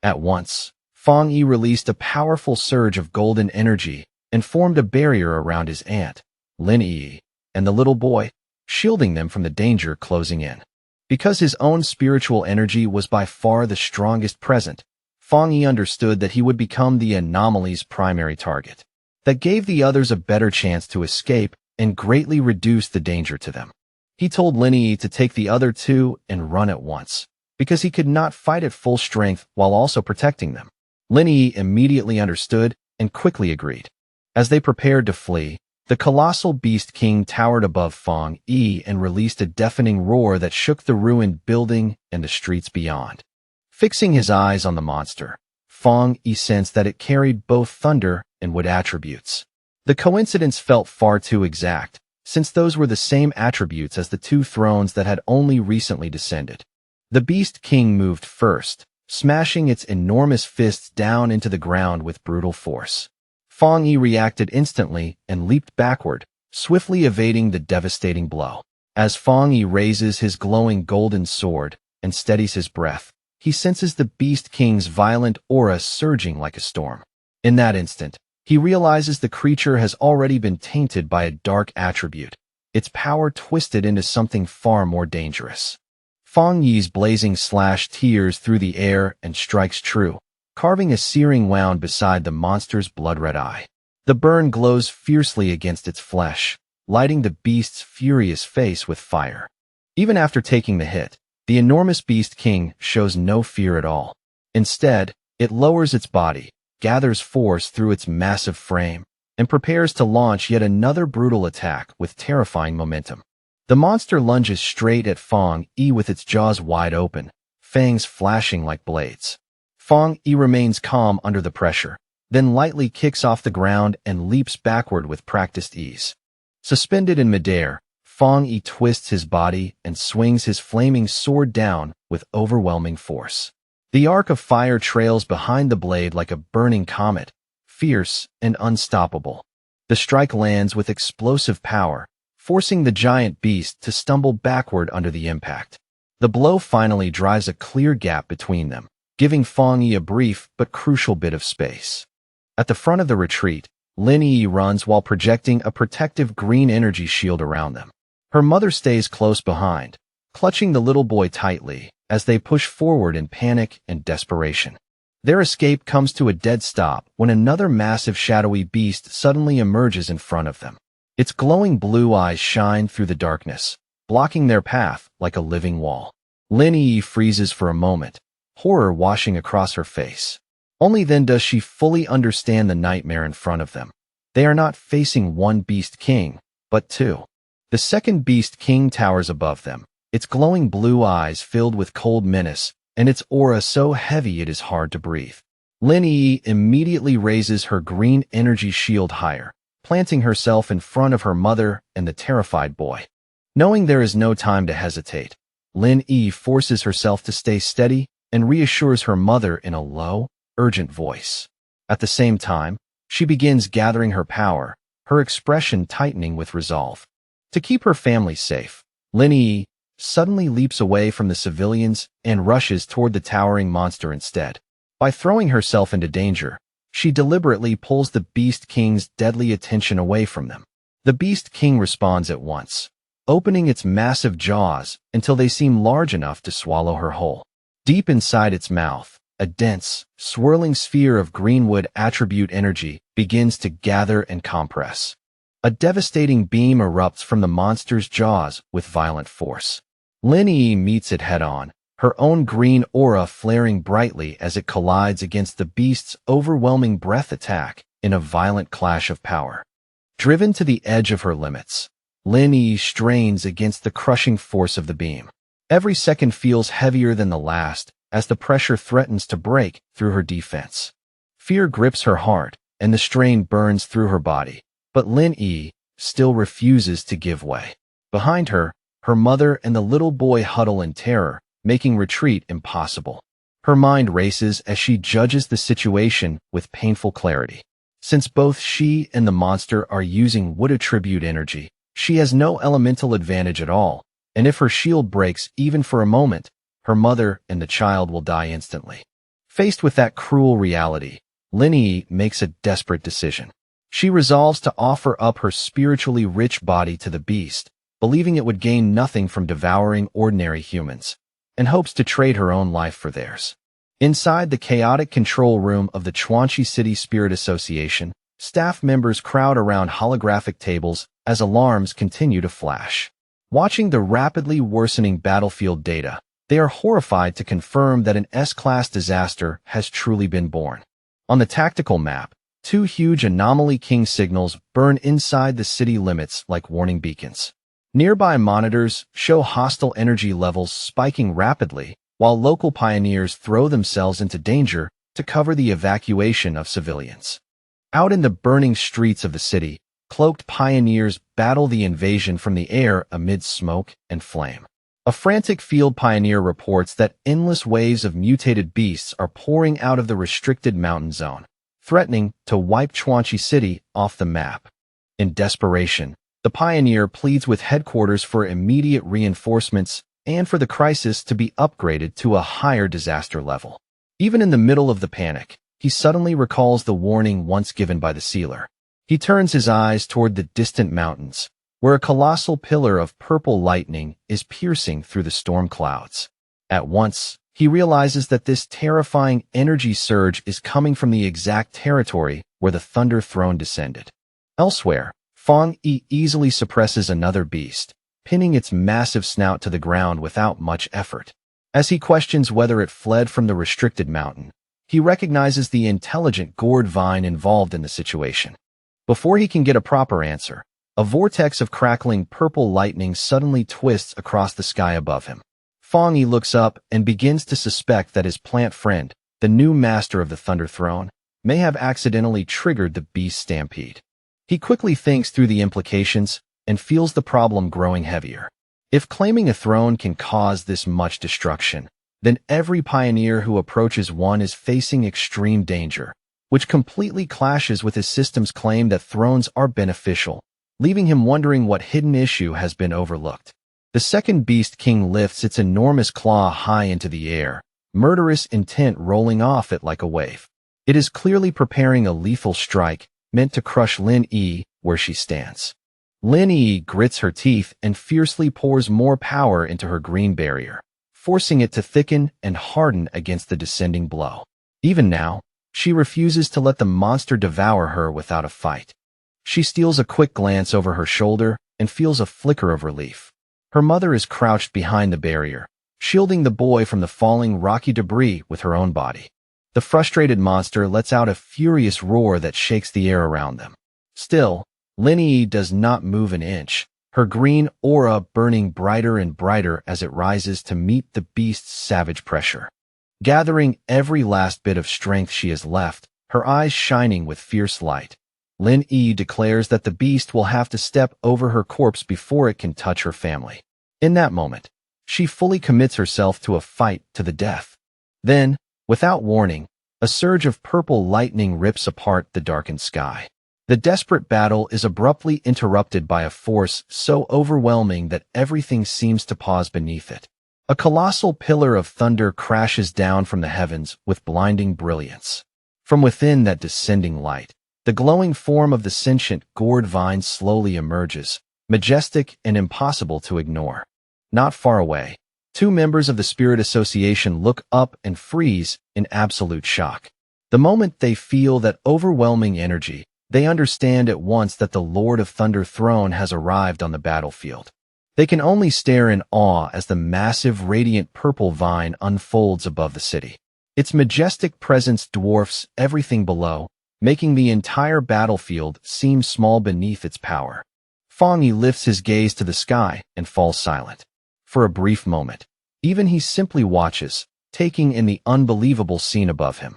At once, Fang Yi released a powerful surge of golden energy and formed a barrier around his aunt, Lin Yi, and the little boy, shielding them from the danger closing in. Because his own spiritual energy was by far the strongest present, Fang Yi understood that he would become the anomaly's primary target. That gave the others a better chance to escape and greatly reduced the danger to them. He told Lin Yi to take the other two and run at once, because he could not fight at full strength while also protecting them. Lin Yi immediately understood and quickly agreed. As they prepared to flee, the colossal Beast King towered above Fang Yi and released a deafening roar that shook the ruined building and the streets beyond. Fixing his eyes on the monster, Fang Yi sensed that it carried both thunder and wood attributes. The coincidence felt far too exact, since those were the same attributes as the two thrones that had only recently descended. The Beast King moved first, smashing its enormous fists down into the ground with brutal force. Fang Yi reacted instantly and leaped backward, swiftly evading the devastating blow. As Fang Yi raises his glowing golden sword and steadies his breath, he senses the Beast King's violent aura surging like a storm. In that instant, he realizes the creature has already been tainted by a dark attribute, its power twisted into something far more dangerous. Fang Yi's blazing slash tears through the air and strikes true, carving a searing wound beside the monster's blood-red eye. The burn glows fiercely against its flesh, lighting the beast's furious face with fire. Even after taking the hit, the enormous Beast King shows no fear at all. Instead, it lowers its body, gathers force through its massive frame, and prepares to launch yet another brutal attack with terrifying momentum. The monster lunges straight at Fang Yi with its jaws wide open, fangs flashing like blades. Fang Yi remains calm under the pressure, then lightly kicks off the ground and leaps backward with practiced ease. Suspended in midair, Fang Yi twists his body and swings his flaming sword down with overwhelming force. The arc of fire trails behind the blade like a burning comet, fierce and unstoppable. The strike lands with explosive power, forcing the giant beast to stumble backward under the impact. The blow finally drives a clear gap between them, giving Fang Yi a brief but crucial bit of space. At the front of the retreat, Lin Yi runs while projecting a protective green energy shield around them. Her mother stays close behind, clutching the little boy tightly as they push forward in panic and desperation. Their escape comes to a dead stop when another massive shadowy beast suddenly emerges in front of them. Its glowing blue eyes shine through the darkness, blocking their path like a living wall. Lin Yi freezes for a moment, horror washing across her face. Only then does she fully understand the nightmare in front of them. They are not facing one Beast King, but two. The second Beast King towers above them, its glowing blue eyes filled with cold menace, and its aura so heavy it is hard to breathe. Lin Yi immediately raises her green energy shield higher, planting herself in front of her mother and the terrified boy. Knowing there is no time to hesitate, Lin Yi forces herself to stay steady and reassures her mother in a low, urgent voice. At the same time, she begins gathering her power, her expression tightening with resolve. To keep her family safe, Lin Yi suddenly leaps away from the civilians and rushes toward the towering monster instead. By throwing herself into danger, she deliberately pulls the Beast King's deadly attention away from them. The Beast King responds at once, opening its massive jaws until they seem large enough to swallow her whole. Deep inside its mouth, a dense, swirling sphere of greenwood attribute energy begins to gather and compress. A devastating beam erupts from the monster's jaws with violent force. Lin Yi meets it head-on, her own green aura flaring brightly as it collides against the beast's overwhelming breath attack in a violent clash of power. Driven to the edge of her limits, Lin Yi strains against the crushing force of the beam. Every second feels heavier than the last as the pressure threatens to break through her defense. Fear grips her heart, and the strain burns through her body. But Lin Yi still refuses to give way. Behind her, her mother and the little boy huddle in terror, making retreat impossible. Her mind races as she judges the situation with painful clarity. Since both she and the monster are using wood attribute energy, she has no elemental advantage at all, and if her shield breaks even for a moment, her mother and the child will die instantly. Faced with that cruel reality, Lin Yi makes a desperate decision. She resolves to offer up her spiritually rich body to the beast, believing it would gain nothing from devouring ordinary humans, and hopes to trade her own life for theirs. Inside the chaotic control room of the Chuanchi City Spirit Association, staff members crowd around holographic tables as alarms continue to flash. Watching the rapidly worsening battlefield data, they are horrified to confirm that an S-class disaster has truly been born. On the tactical map, two huge anomaly king signals burn inside the city limits like warning beacons. Nearby monitors show hostile energy levels spiking rapidly, while local pioneers throw themselves into danger to cover the evacuation of civilians. Out in the burning streets of the city, cloaked pioneers battle the invasion from the air amid smoke and flame. A frantic field pioneer reports that endless waves of mutated beasts are pouring out of the restricted mountain zone, threatening to wipe Chuanchi City off the map. In desperation, the pioneer pleads with headquarters for immediate reinforcements and for the crisis to be upgraded to a higher disaster level. Even in the middle of the panic, he suddenly recalls the warning once given by the sealer. He turns his eyes toward the distant mountains, where a colossal pillar of purple lightning is piercing through the storm clouds. At once, he realizes that this terrifying energy surge is coming from the exact territory where the Thunder Throne descended. Elsewhere, Fang Yi easily suppresses another beast, pinning its massive snout to the ground without much effort. As he questions whether it fled from the restricted mountain, he recognizes the intelligent gourd vine involved in the situation. Before he can get a proper answer, a vortex of crackling purple lightning suddenly twists across the sky above him. Fang Yi looks up and begins to suspect that his plant friend, the new master of the Thunder Throne, may have accidentally triggered the beast stampede. He quickly thinks through the implications and feels the problem growing heavier. If claiming a throne can cause this much destruction, then every pioneer who approaches one is facing extreme danger, which completely clashes with his system's claim that thrones are beneficial, leaving him wondering what hidden issue has been overlooked. The second Beast King lifts its enormous claw high into the air, murderous intent rolling off it like a wave. It is clearly preparing a lethal strike meant to crush Lin Yi where she stands. Lin Yi grits her teeth and fiercely pours more power into her green barrier, forcing it to thicken and harden against the descending blow. Even now, she refuses to let the monster devour her without a fight. She steals a quick glance over her shoulder and feels a flicker of relief. Her mother is crouched behind the barrier, shielding the boy from the falling rocky debris with her own body. The frustrated monster lets out a furious roar that shakes the air around them. Still, Lin Yi does not move an inch, her green aura burning brighter and brighter as it rises to meet the beast's savage pressure. Gathering every last bit of strength she has left, her eyes shining with fierce light, Lin Yi declares that the beast will have to step over her corpse before it can touch her family. In that moment, she fully commits herself to a fight to the death. Then, without warning, a surge of purple lightning rips apart the darkened sky. The desperate battle is abruptly interrupted by a force so overwhelming that everything seems to pause beneath it. A colossal pillar of thunder crashes down from the heavens with blinding brilliance. From within that descending light, the glowing form of the sentient gourd vine slowly emerges, majestic and impossible to ignore. Not far away, two members of the Spirit Association look up and freeze in absolute shock. The moment they feel that overwhelming energy, they understand at once that the Lord of Thunder Throne has arrived on the battlefield. They can only stare in awe as the massive radiant purple vine unfolds above the city. Its majestic presence dwarfs everything below, making the entire battlefield seem small beneath its power. Fang Yi lifts his gaze to the sky and falls silent. For a brief moment, Even he simply watches, taking in the unbelievable scene above him.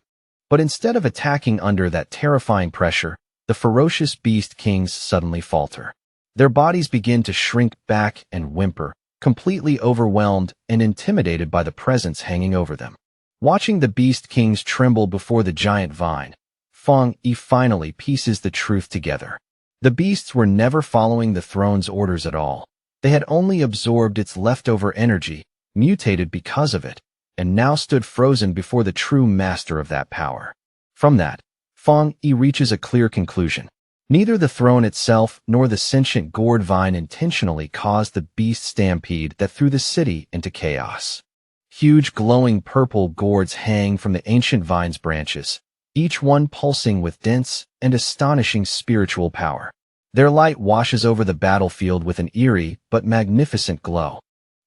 But instead of attacking under that terrifying pressure, the ferocious beast kings suddenly falter. Their bodies begin to shrink back and whimper, completely overwhelmed and intimidated by the presence hanging over them. Watching the beast kings tremble before the giant vine, Fang Yi finally pieces the truth together. The beasts were never following the throne's orders at all. They had only absorbed its leftover energy, mutated because of it, and now stood frozen before the true master of that power. From that, Fang Yi reaches a clear conclusion. Neither the throne itself nor the sentient gourd vine intentionally caused the beast stampede that threw the city into chaos. Huge glowing purple gourds hang from the ancient vine's branches, each one pulsing with dense and astonishing spiritual power. Their light washes over the battlefield with an eerie but magnificent glow.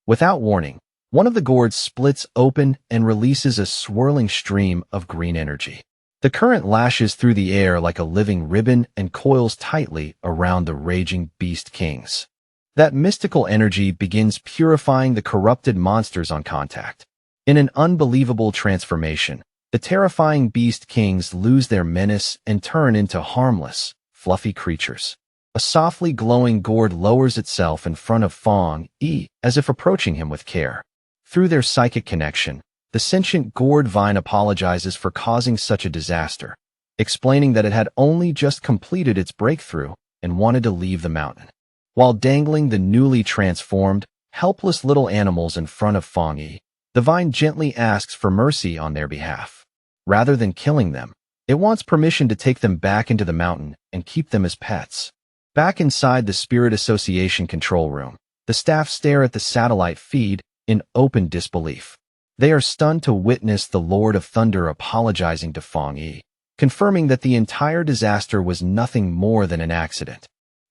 Without warning, one of the gourds splits open and releases a swirling stream of green energy. The current lashes through the air like a living ribbon and coils tightly around the raging beast kings. That mystical energy begins purifying the corrupted monsters on contact. In an unbelievable transformation, the terrifying beast kings lose their menace and turn into harmless, fluffy creatures. A softly glowing gourd lowers itself in front of Fang Yi, as if approaching him with care. Through their psychic connection, the sentient gourd vine apologizes for causing such a disaster, explaining that it had only just completed its breakthrough and wanted to leave the mountain. While dangling the newly transformed, helpless little animals in front of Fang Yi, the vine gently asks for mercy on their behalf. Rather than killing them, it wants permission to take them back into the mountain and keep them as pets. Back inside the Spirit Association control room, the staff stare at the satellite feed in open disbelief. They are stunned to witness the Lord of Thunder apologizing to Fang Yi, confirming that the entire disaster was nothing more than an accident.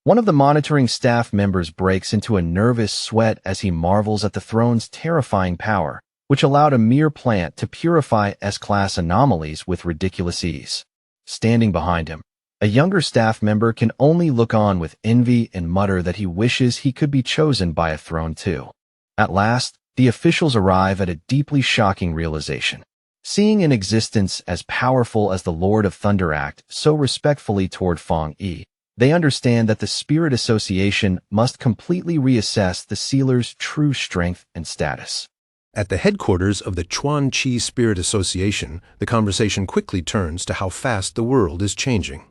One of the monitoring staff members breaks into a nervous sweat as he marvels at the throne's terrifying power, which allowed a mere plant to purify S-class anomalies with ridiculous ease. Standing behind him, a younger staff member can only look on with envy and mutter that he wishes he could be chosen by a throne too. At last, the officials arrive at a deeply shocking realization. Seeing an existence as powerful as the Lord of Thunder act so respectfully toward Fang Yi, they understand that the Spirit Association must completely reassess the sealer's true strength and status. At the headquarters of the Chuan Qi Spirit Association, the conversation quickly turns to how fast the world is changing.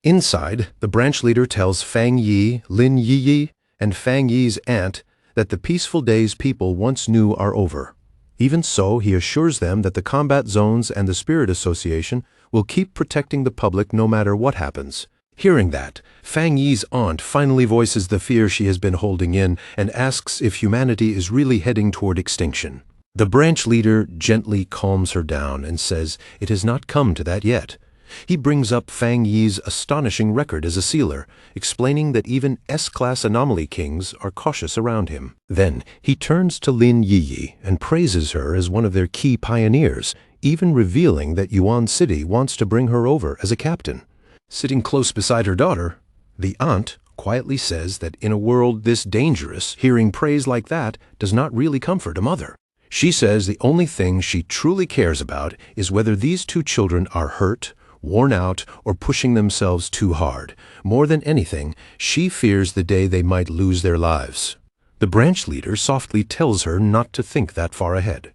Inside, the branch leader tells Fang Yi, Lin Yiyi, and Fang Yi's aunt that the peaceful days people once knew are over. Even so, he assures them that the combat zones and the Spirit Association will keep protecting the public no matter what happens. Hearing that, Fang Yi's aunt finally voices the fear she has been holding in and asks if humanity is really heading toward extinction. The branch leader gently calms her down and says it has not come to that yet. He brings up Fang Yi's astonishing record as a sealer, explaining that even S-class anomaly kings are cautious around him. Then he turns to Lin Yiyi and praises her as one of their key pioneers, even revealing that Yuan City wants to bring her over as a captain. Sitting close beside her daughter, the aunt quietly says that in a world this dangerous, hearing praise like that does not really comfort a mother. She says the only thing she truly cares about is whether these two children are hurt, worn out, or pushing themselves too hard. More than anything, she fears the day they might lose their lives. The branch leader softly tells her not to think that far ahead.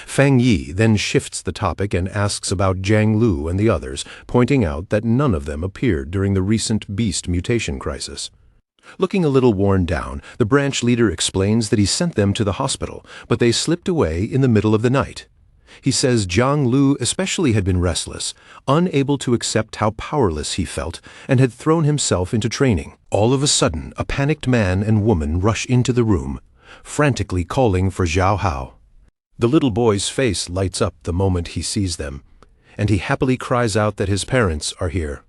Fang Yi then shifts the topic and asks about Jiang Lu and the others, pointing out that none of them appeared during the recent beast mutation crisis. Looking a little worn down, the branch leader explains that he sent them to the hospital, but they slipped away in the middle of the night. He says Jiang Lu especially had been restless, unable to accept how powerless he felt, and had thrown himself into training. All of a sudden, a panicked man and woman rush into the room, frantically calling for Zhao Hao. The little boy's face lights up the moment he sees them, and he happily cries out that his parents are here.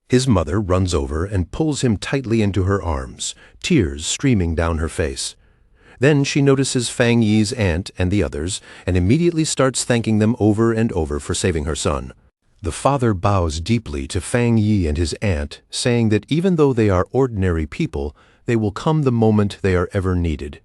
His mother runs over and pulls him tightly into her arms, tears streaming down her face. Then she notices Fang Yi's aunt and the others, and immediately starts thanking them over and over for saving her son. The father bows deeply to Fang Yi and his aunt, saying that even though they are ordinary people, they will come the moment they are ever needed.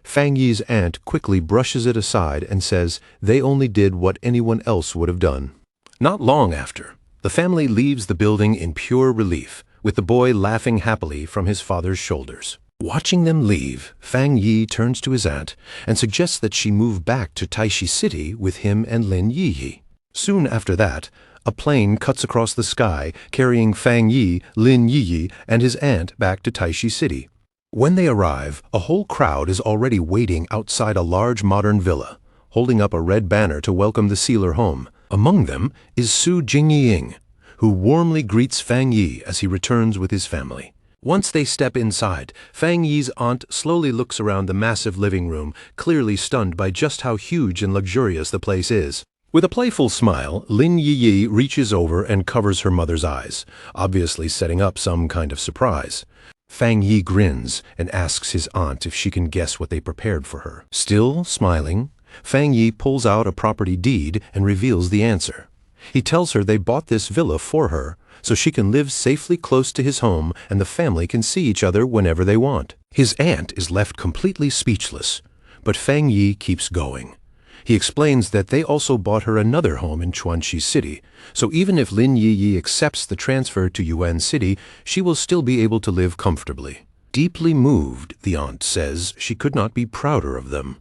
Fang Yi's aunt quickly brushes it aside and says they only did what anyone else would have done. Not long after, the family leaves the building in pure relief, with the boy laughing happily from his father's shoulders. Watching them leave, Fang Yi turns to his aunt and suggests that she move back to Taishi City with him and Lin Yiyi. Soon after that, a plane cuts across the sky, carrying Fang Yi, Lin Yiyi, and his aunt back to Taishi City. When they arrive, a whole crowd is already waiting outside a large modern villa, holding up a red banner to welcome the sealer home. Among them is Su Jingying, who warmly greets Fang Yi as he returns with his family. Once they step inside, Fang Yi's aunt slowly looks around the massive living room, clearly stunned by just how huge and luxurious the place is. With a playful smile, Lin Yiyi reaches over and covers her mother's eyes, obviously setting up some kind of surprise. Fang Yi grins and asks his aunt if she can guess what they prepared for her. Still smiling, Fang Yi pulls out a property deed and reveals the answer. He tells her they bought this villa for her, so she can live safely close to his home and the family can see each other whenever they want. His aunt is left completely speechless, but Fang Yi keeps going. He explains that they also bought her another home in Chuanxi City, so even if Lin Yiyi accepts the transfer to Yuan City, she will still be able to live comfortably. Deeply moved, the aunt says she could not be prouder of them.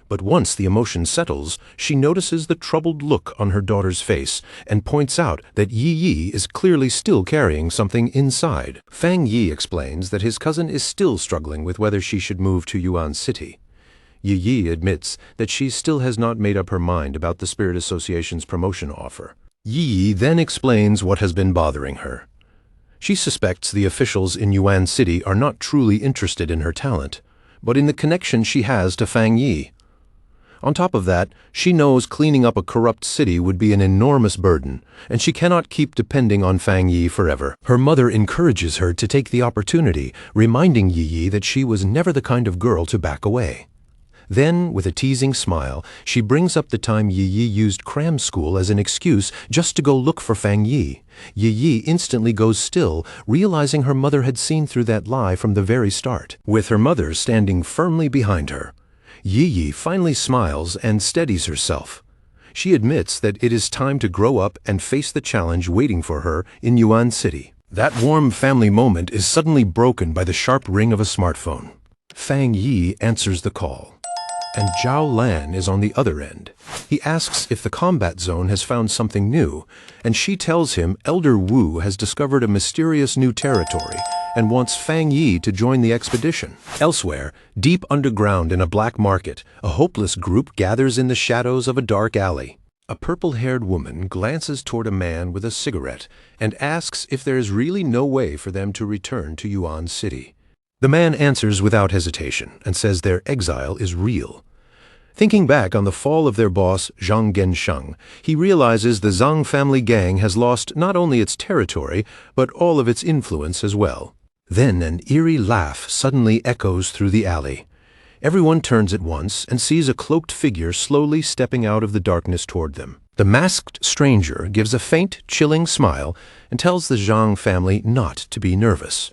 But once the emotion settles, she notices the troubled look on her daughter's face and points out that Yiyi is clearly still carrying something inside. Fang Yi explains that his cousin is still struggling with whether she should move to Yuan City. Yiyi admits that she still has not made up her mind about the Spirit Association's promotion offer. Yiyi then explains what has been bothering her. She suspects the officials in Yuan City are not truly interested in her talent, but in the connection she has to Fang Yi. On top of that, she knows cleaning up a corrupt city would be an enormous burden, and she cannot keep depending on Fang Yi forever. Her mother encourages her to take the opportunity, reminding Yiyi that she was never the kind of girl to back away. Then, with a teasing smile, she brings up the time Yiyi used cram school as an excuse just to go look for Fang Yi. Yiyi instantly goes still, realizing her mother had seen through that lie from the very start. With her mother standing firmly behind her, Yiyi finally smiles and steadies herself. She admits that it is time to grow up and face the challenge waiting for her in Yuan City. That warm family moment is suddenly broken by the sharp ring of a smartphone. Fang Yi answers the call, and Zhao Lan is on the other end. He asks if the combat zone has found something new, and she tells him Elder Wu has discovered a mysterious new territory and wants Fang Yi to join the expedition. Elsewhere, deep underground in a black market, a hopeless group gathers in the shadows of a dark alley. A purple-haired woman glances toward a man with a cigarette and asks if there is really no way for them to return to Yuan City. The man answers without hesitation and says their exile is real. Thinking back on the fall of their boss, Zhang Gensheng, he realizes the Zhang family gang has lost not only its territory, but all of its influence as well. Then an eerie laugh suddenly echoes through the alley. Everyone turns at once and sees a cloaked figure slowly stepping out of the darkness toward them. The masked stranger gives a faint, chilling smile and tells the Zhang family not to be nervous.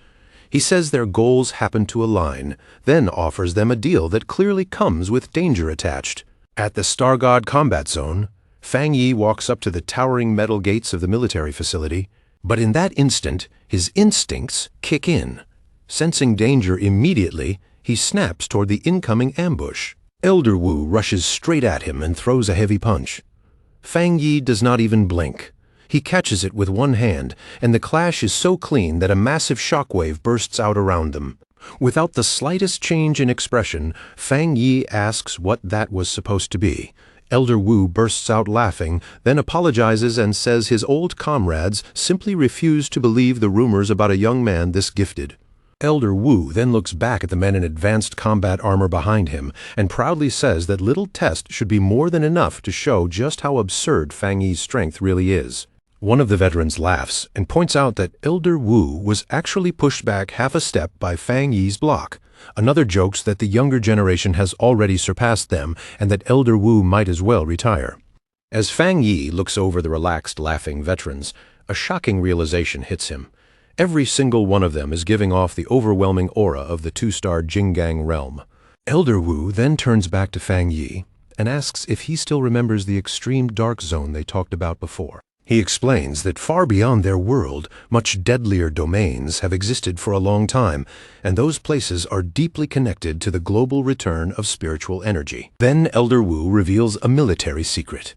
He says their goals happen to align, then offers them a deal that clearly comes with danger attached. At the Star God combat zone, Fang Yi walks up to the towering metal gates of the military facility, but in that instant, his instincts kick in. Sensing danger immediately, he snaps toward the incoming ambush. Elder Wu rushes straight at him and throws a heavy punch. Fang Yi does not even blink. He catches it with one hand, and the clash is so clean that a massive shockwave bursts out around them. Without the slightest change in expression, Fang Yi asks what that was supposed to be. Elder Wu bursts out laughing, then apologizes and says his old comrades simply refuse to believe the rumors about a young man this gifted. Elder Wu then looks back at the men in advanced combat armor behind him and proudly says that little test should be more than enough to show just how absurd Fang Yi's strength really is. One of the veterans laughs and points out that Elder Wu was actually pushed back half a step by Fang Yi's block. Another jokes that the younger generation has already surpassed them and that Elder Wu might as well retire. As Fang Yi looks over the relaxed, laughing veterans, a shocking realization hits him. Every single one of them is giving off the overwhelming aura of the two-star Jinggang realm. Elder Wu then turns back to Fang Yi and asks if he still remembers the extreme dark zone they talked about before. He explains that far beyond their world, much deadlier domains have existed for a long time, and those places are deeply connected to the global return of spiritual energy. Then Elder Wu reveals a military secret.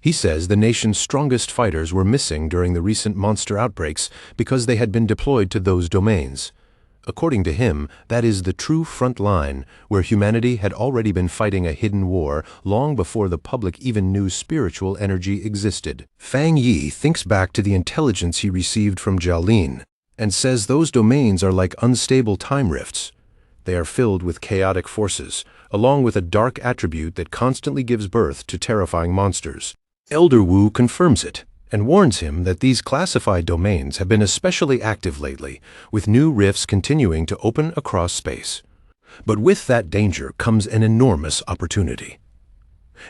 He says the nation's strongest fighters were missing during the recent monster outbreaks because they had been deployed to those domains. According to him, that is the true front line, where humanity had already been fighting a hidden war long before the public even knew spiritual energy existed. Fang Yi thinks back to the intelligence he received from Jialin and says those domains are like unstable time rifts. They are filled with chaotic forces, along with a dark attribute that constantly gives birth to terrifying monsters. Elder Wu confirms it and warns him that these classified domains have been especially active lately, with new rifts continuing to open across space. But with that danger comes an enormous opportunity.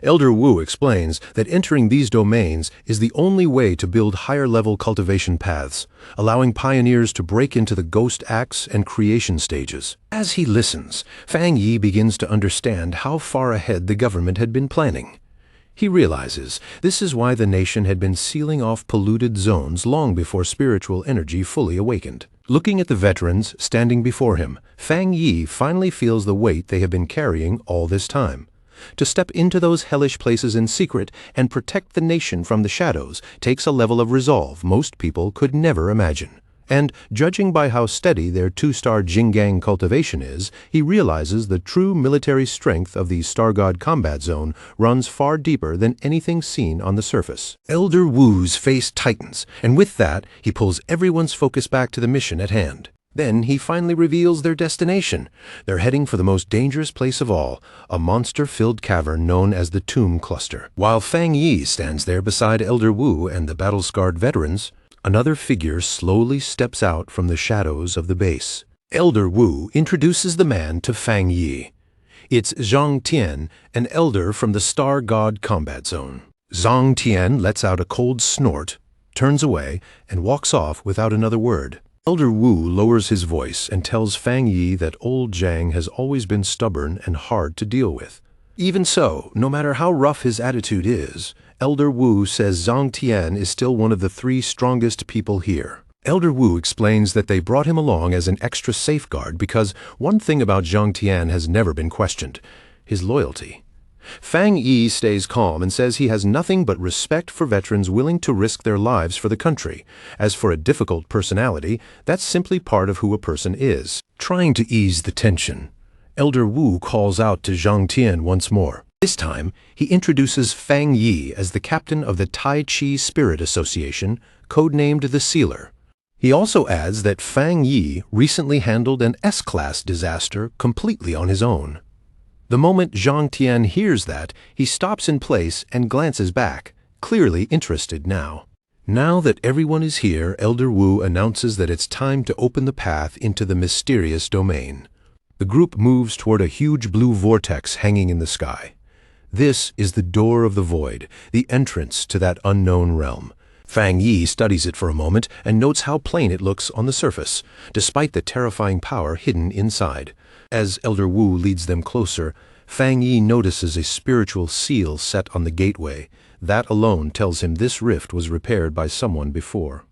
Elder Wu explains that entering these domains is the only way to build higher-level cultivation paths, allowing pioneers to break into the ghost acts and creation stages. As he listens, Fang Yi begins to understand how far ahead the government had been planning. He realizes this is why the nation had been sealing off polluted zones long before spiritual energy fully awakened. Looking at the veterans standing before him, Fang Yi finally feels the weight they have been carrying all this time. To step into those hellish places in secret and protect the nation from the shadows takes a level of resolve most people could never imagine. And, judging by how steady their 2-star Jinggang cultivation is, he realizes the true military strength of the Star God Combat Zone runs far deeper than anything seen on the surface. Elder Wu's face tightens, and with that, he pulls everyone's focus back to the mission at hand. Then he finally reveals their destination. They're heading for the most dangerous place of all, a monster-filled cavern known as the Tomb Cluster. While Fang Yi stands there beside Elder Wu and the battle-scarred veterans, another figure slowly steps out from the shadows of the base. Elder Wu introduces the man to Fang Yi. It's Zhang Tian, an elder from the Star God Combat Zone. Zhang Tian lets out a cold snort, turns away, and walks off without another word. Elder Wu lowers his voice and tells Fang Yi that old Zhang has always been stubborn and hard to deal with. Even so, no matter how rough his attitude is, Elder Wu says Zhang Tian is still one of the 3 strongest people here. Elder Wu explains that they brought him along as an extra safeguard because one thing about Zhang Tian has never been questioned: his loyalty. Fang Yi stays calm and says he has nothing but respect for veterans willing to risk their lives for the country. As for a difficult personality, that's simply part of who a person is. Trying to ease the tension, Elder Wu calls out to Zhang Tian once more. This time, he introduces Fang Yi as the captain of the Tai Chi Spirit Association, codenamed the Sealer. He also adds that Fang Yi recently handled an S-class disaster completely on his own. The moment Zhang Tian hears that, he stops in place and glances back, clearly interested now. Now that everyone is here, Elder Wu announces that it's time to open the path into the mysterious domain. The group moves toward a huge blue vortex hanging in the sky. This is the door of the void, the entrance to that unknown realm. Fang Yi studies it for a moment and notes how plain it looks on the surface, despite the terrifying power hidden inside. As Elder Wu leads them closer, Fang Yi notices a spiritual seal set on the gateway. That alone tells him this rift was repaired by someone before.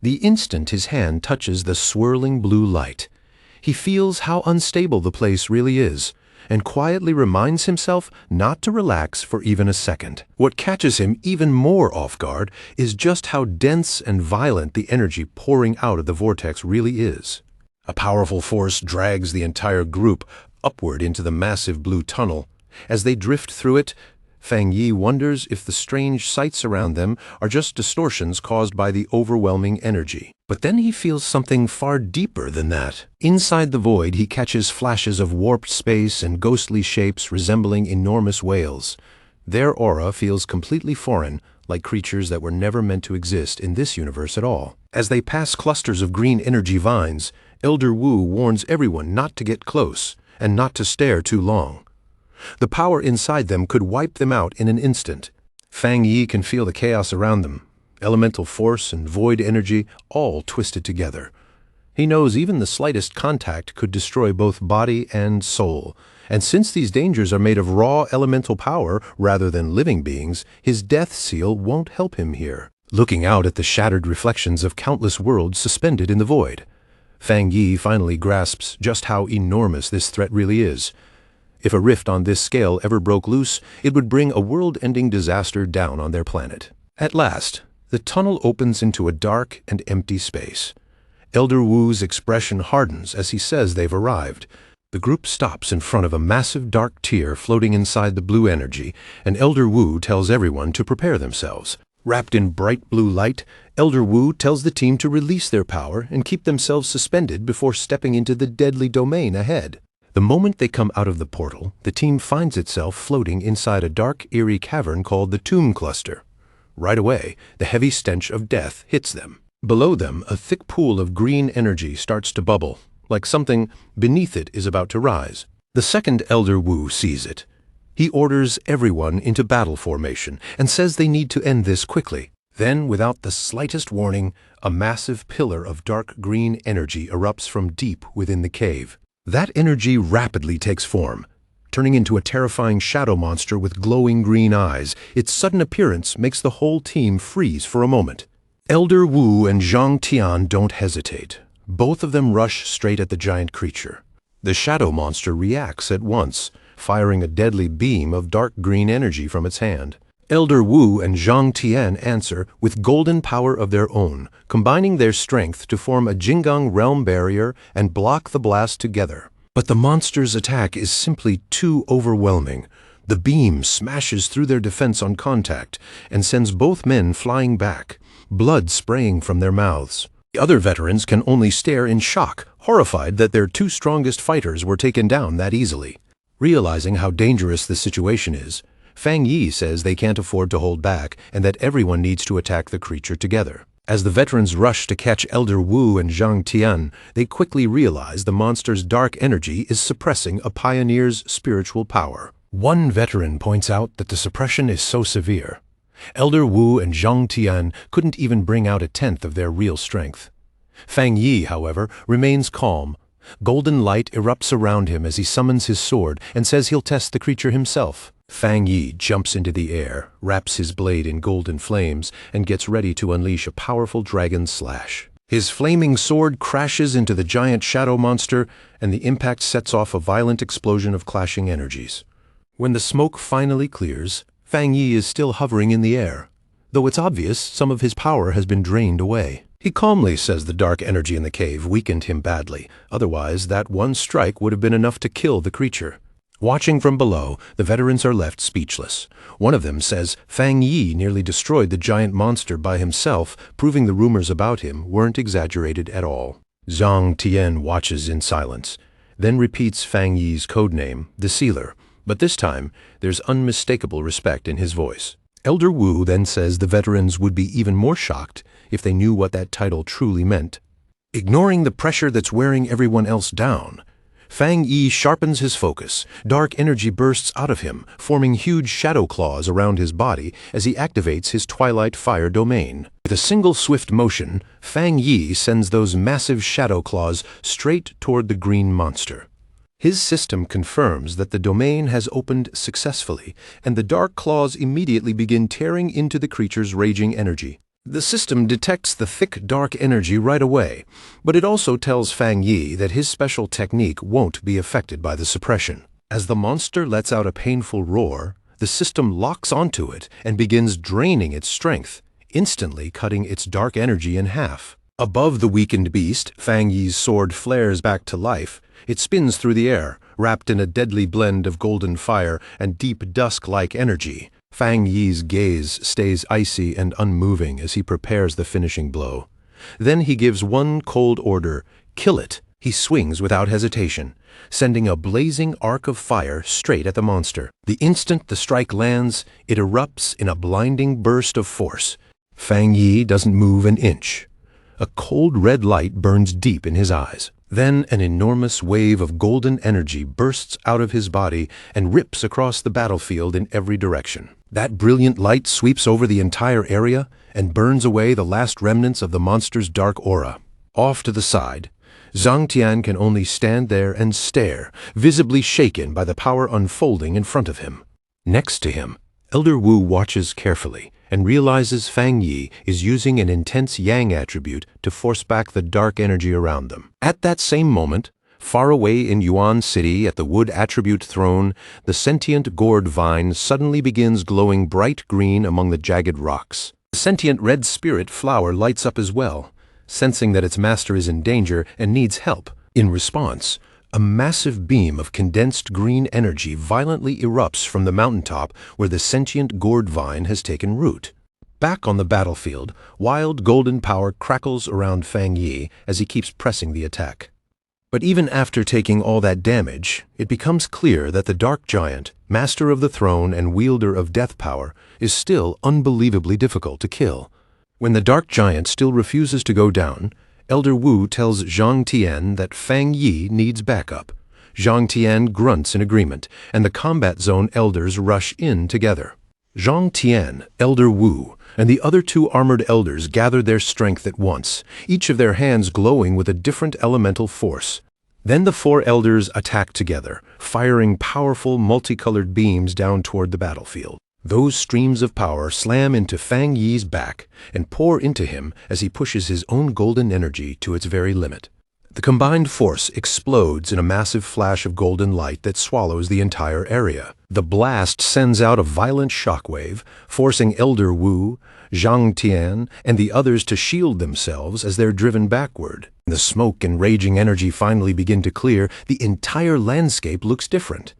The instant his hand touches the swirling blue light, he feels how unstable the place really is, and quietly reminds himself not to relax for even a second. What catches him even more off guard is just how dense and violent the energy pouring out of the vortex really is. A powerful force drags the entire group upward into the massive blue tunnel. As they drift through it, Fang Yi wonders if the strange sights around them are just distortions caused by the overwhelming energy. But then he feels something far deeper than that. Inside the void, he catches flashes of warped space and ghostly shapes resembling enormous whales. Their aura feels completely foreign, like creatures that were never meant to exist in this universe at all. As they pass clusters of green energy vines, Elder Wu warns everyone not to get close and not to stare too long. The power inside them could wipe them out in an instant. Fang Yi can feel the chaos around them, elemental force and void energy all twisted together. He knows even the slightest contact could destroy both body and soul. And since these dangers are made of raw elemental power rather than living beings, his death seal won't help him here. Looking out at the shattered reflections of countless worlds suspended in the void, Fang Yi finally grasps just how enormous this threat really is. If a rift on this scale ever broke loose, it would bring a world-ending disaster down on their planet. At last, the tunnel opens into a dark and empty space. Elder Wu's expression hardens as he says they've arrived. The group stops in front of a massive dark tier floating inside the blue energy, and Elder Wu tells everyone to prepare themselves. Wrapped in bright blue light, Elder Wu tells the team to release their power and keep themselves suspended before stepping into the deadly domain ahead. The moment they come out of the portal, the team finds itself floating inside a dark, eerie cavern called the Tomb Cluster. Right away, the heavy stench of death hits them. Below them, a thick pool of green energy starts to bubble, like something beneath it is about to rise. The second Elder Wu sees it. He orders everyone into battle formation and says they need to end this quickly. Then, without the slightest warning, a massive pillar of dark green energy erupts from deep within the cave. That energy rapidly takes form, turning into a terrifying shadow monster with glowing green eyes. Its sudden appearance makes the whole team freeze for a moment. Elder Wu and Zhang Tian don't hesitate. Both of them rush straight at the giant creature. The shadow monster reacts at once, firing a deadly beam of dark green energy from its hand. Elder Wu and Zhang Tian answer with golden power of their own, combining their strength to form a Jinggang realm barrier and block the blast together. But the monster's attack is simply too overwhelming. The beam smashes through their defense on contact and sends both men flying back, blood spraying from their mouths. The other veterans can only stare in shock, horrified that their two strongest fighters were taken down that easily. Realizing how dangerous the situation is, Fang Yi says they can't afford to hold back and that everyone needs to attack the creature together. As the veterans rush to catch Elder Wu and Zhang Tian, they quickly realize the monster's dark energy is suppressing a pioneer's spiritual power. One veteran points out that the suppression is so severe. Elder Wu and Zhang Tian couldn't even bring out a tenth of their real strength. Fang Yi, however, remains calm. Golden light erupts around him as he summons his sword and says he'll test the creature himself. Fang Yi jumps into the air, wraps his blade in golden flames, and gets ready to unleash a powerful dragon slash. His flaming sword crashes into the giant shadow monster, and the impact sets off a violent explosion of clashing energies. When the smoke finally clears, Fang Yi is still hovering in the air, though it's obvious some of his power has been drained away. He calmly says the dark energy in the cave weakened him badly, otherwise that one strike would have been enough to kill the creature. Watching from below, the veterans are left speechless. One of them says Fang Yi nearly destroyed the giant monster by himself, proving the rumors about him weren't exaggerated at all. Zhang Tian watches in silence, then repeats Fang Yi's codename, the Sealer, but this time there's unmistakable respect in his voice. Elder Wu then says the veterans would be even more shocked if they knew what that title truly meant. Ignoring the pressure that's wearing everyone else down, Fang Yi sharpens his focus. Dark energy bursts out of him, forming huge shadow claws around his body as he activates his Twilight Fire domain. With a single swift motion, Fang Yi sends those massive shadow claws straight toward the green monster. His system confirms that the domain has opened successfully, and the dark claws immediately begin tearing into the creature's raging energy. The system detects the thick, dark energy right away, but it also tells Fang Yi that his special technique won't be affected by the suppression. As the monster lets out a painful roar, the system locks onto it and begins draining its strength, instantly cutting its dark energy in half. Above the weakened beast, Fang Yi's sword flares back to life. It spins through the air, wrapped in a deadly blend of golden fire and deep dusk-like energy. Fang Yi's gaze stays icy and unmoving as he prepares the finishing blow. Then he gives one cold order, "Kill it." He swings without hesitation, sending a blazing arc of fire straight at the monster. The instant the strike lands, it erupts in a blinding burst of force. Fang Yi doesn't move an inch. A cold red light burns deep in his eyes. Then an enormous wave of golden energy bursts out of his body and rips across the battlefield in every direction. That brilliant light sweeps over the entire area and burns away the last remnants of the monster's dark aura. Off to the side, Zhang Tian can only stand there and stare, visibly shaken by the power unfolding in front of him. Next to him, Elder Wu watches carefully and realizes Fang Yi is using an intense yang attribute to force back the dark energy around them. At that same moment, far away in Yuan City at the wood attribute throne, the sentient gourd vine suddenly begins glowing bright green among the jagged rocks. The sentient red spirit flower lights up as well, sensing that its master is in danger and needs help. In response, a massive beam of condensed green energy violently erupts from the mountaintop where the sentient gourd vine has taken root. Back on the battlefield, wild golden power crackles around Fang Yi as he keeps pressing the attack. But even after taking all that damage, it becomes clear that the Dark Giant, master of the throne and wielder of death power, is still unbelievably difficult to kill. When the Dark Giant still refuses to go down, Elder Wu tells Zhang Tian that Fang Yi needs backup. Zhang Tian grunts in agreement, and the combat zone elders rush in together. Zhang Tian, Elder Wu, and the other two armored elders gather their strength at once, each of their hands glowing with a different elemental force. Then the four elders attack together, firing powerful multicolored beams down toward the battlefield. Those streams of power slam into Fang Yi's back and pour into him as he pushes his own golden energy to its very limit. The combined force explodes in a massive flash of golden light that swallows the entire area. The blast sends out a violent shockwave, forcing Elder Wu, Zhang Tian, and the others to shield themselves as they're driven backward. When the smoke and raging energy finally begin to clear, the entire landscape looks different.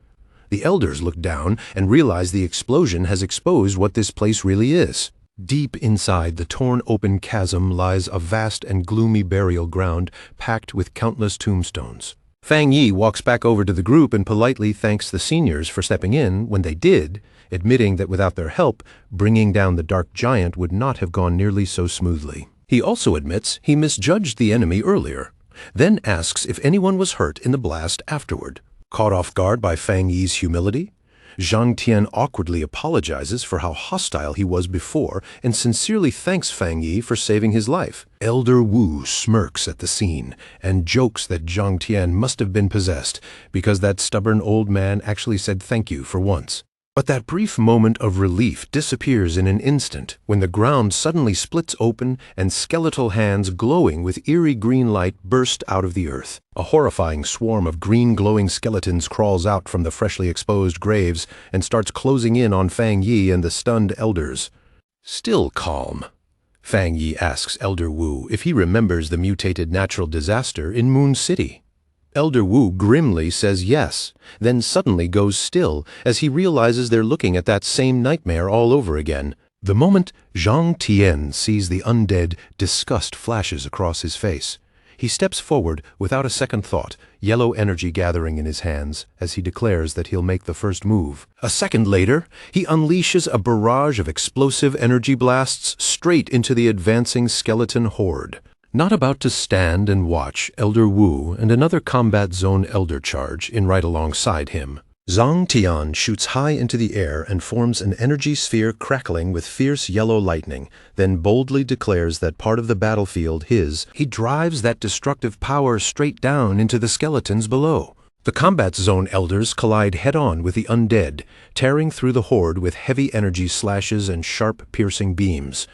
The elders look down and realize the explosion has exposed what this place really is. Deep inside the torn open chasm lies a vast and gloomy burial ground packed with countless tombstones. Fang Yi walks back over to the group and politely thanks the seniors for stepping in when they did, admitting that without their help, bringing down the Dark Giant would not have gone nearly so smoothly. He also admits he misjudged the enemy earlier, then asks if anyone was hurt in the blast afterward. Caught off guard by Fang Yi's humility, Zhang Tian awkwardly apologizes for how hostile he was before and sincerely thanks Fang Yi for saving his life. Elder Wu smirks at the scene and jokes that Zhang Tian must have been possessed because that stubborn old man actually said thank you for once. But that brief moment of relief disappears in an instant when the ground suddenly splits open and skeletal hands glowing with eerie green light burst out of the earth. A horrifying swarm of green glowing skeletons crawls out from the freshly exposed graves and starts closing in on Fang Yi and the stunned elders. Still calm, Fang Yi asks Elder Wu if he remembers the mutated natural disaster in Moon City. Elder Wu grimly says yes, then suddenly goes still as he realizes they're looking at that same nightmare all over again. The moment Zhang Tian sees the undead, disgust flashes across his face. He steps forward without a second thought, yellow energy gathering in his hands as he declares that he'll make the first move. A second later, he unleashes a barrage of explosive energy blasts straight into the advancing skeleton horde. Not about to stand and watch, Elder Wu and another combat zone elder charge in right alongside him. Zhang Tian shoots high into the air and forms an energy sphere crackling with fierce yellow lightning, then boldly declares that part of the battlefield his. He drives that destructive power straight down into the skeletons below. The combat zone elders collide head-on with the undead, tearing through the horde with heavy energy slashes and sharp, piercing beams.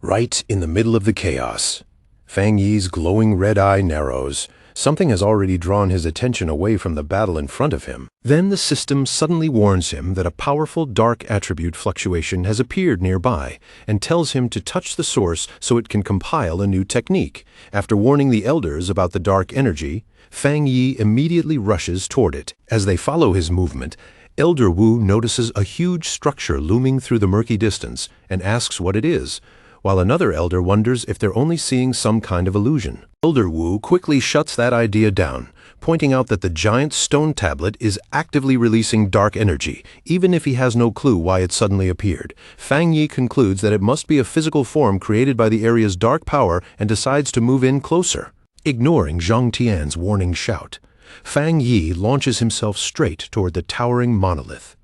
Right in the middle of the chaos, Fang Yi's glowing red eye narrows. Something has already drawn his attention away from the battle in front of him. Then the system suddenly warns him that a powerful dark attribute fluctuation has appeared nearby and tells him to touch the source so it can compile a new technique. After warning the elders about the dark energy, Fang Yi immediately rushes toward it. As they follow his movement, Elder Wu notices a huge structure looming through the murky distance and asks what it is, while another elder wonders if they're only seeing some kind of illusion. Elder Wu quickly shuts that idea down, pointing out that the giant stone tablet is actively releasing dark energy, even if he has no clue why it suddenly appeared. Fang Yi concludes that it must be a physical form created by the area's dark power and decides to move in closer. Ignoring Zhang Tian's warning shout, Fang Yi launches himself straight toward the towering monolith.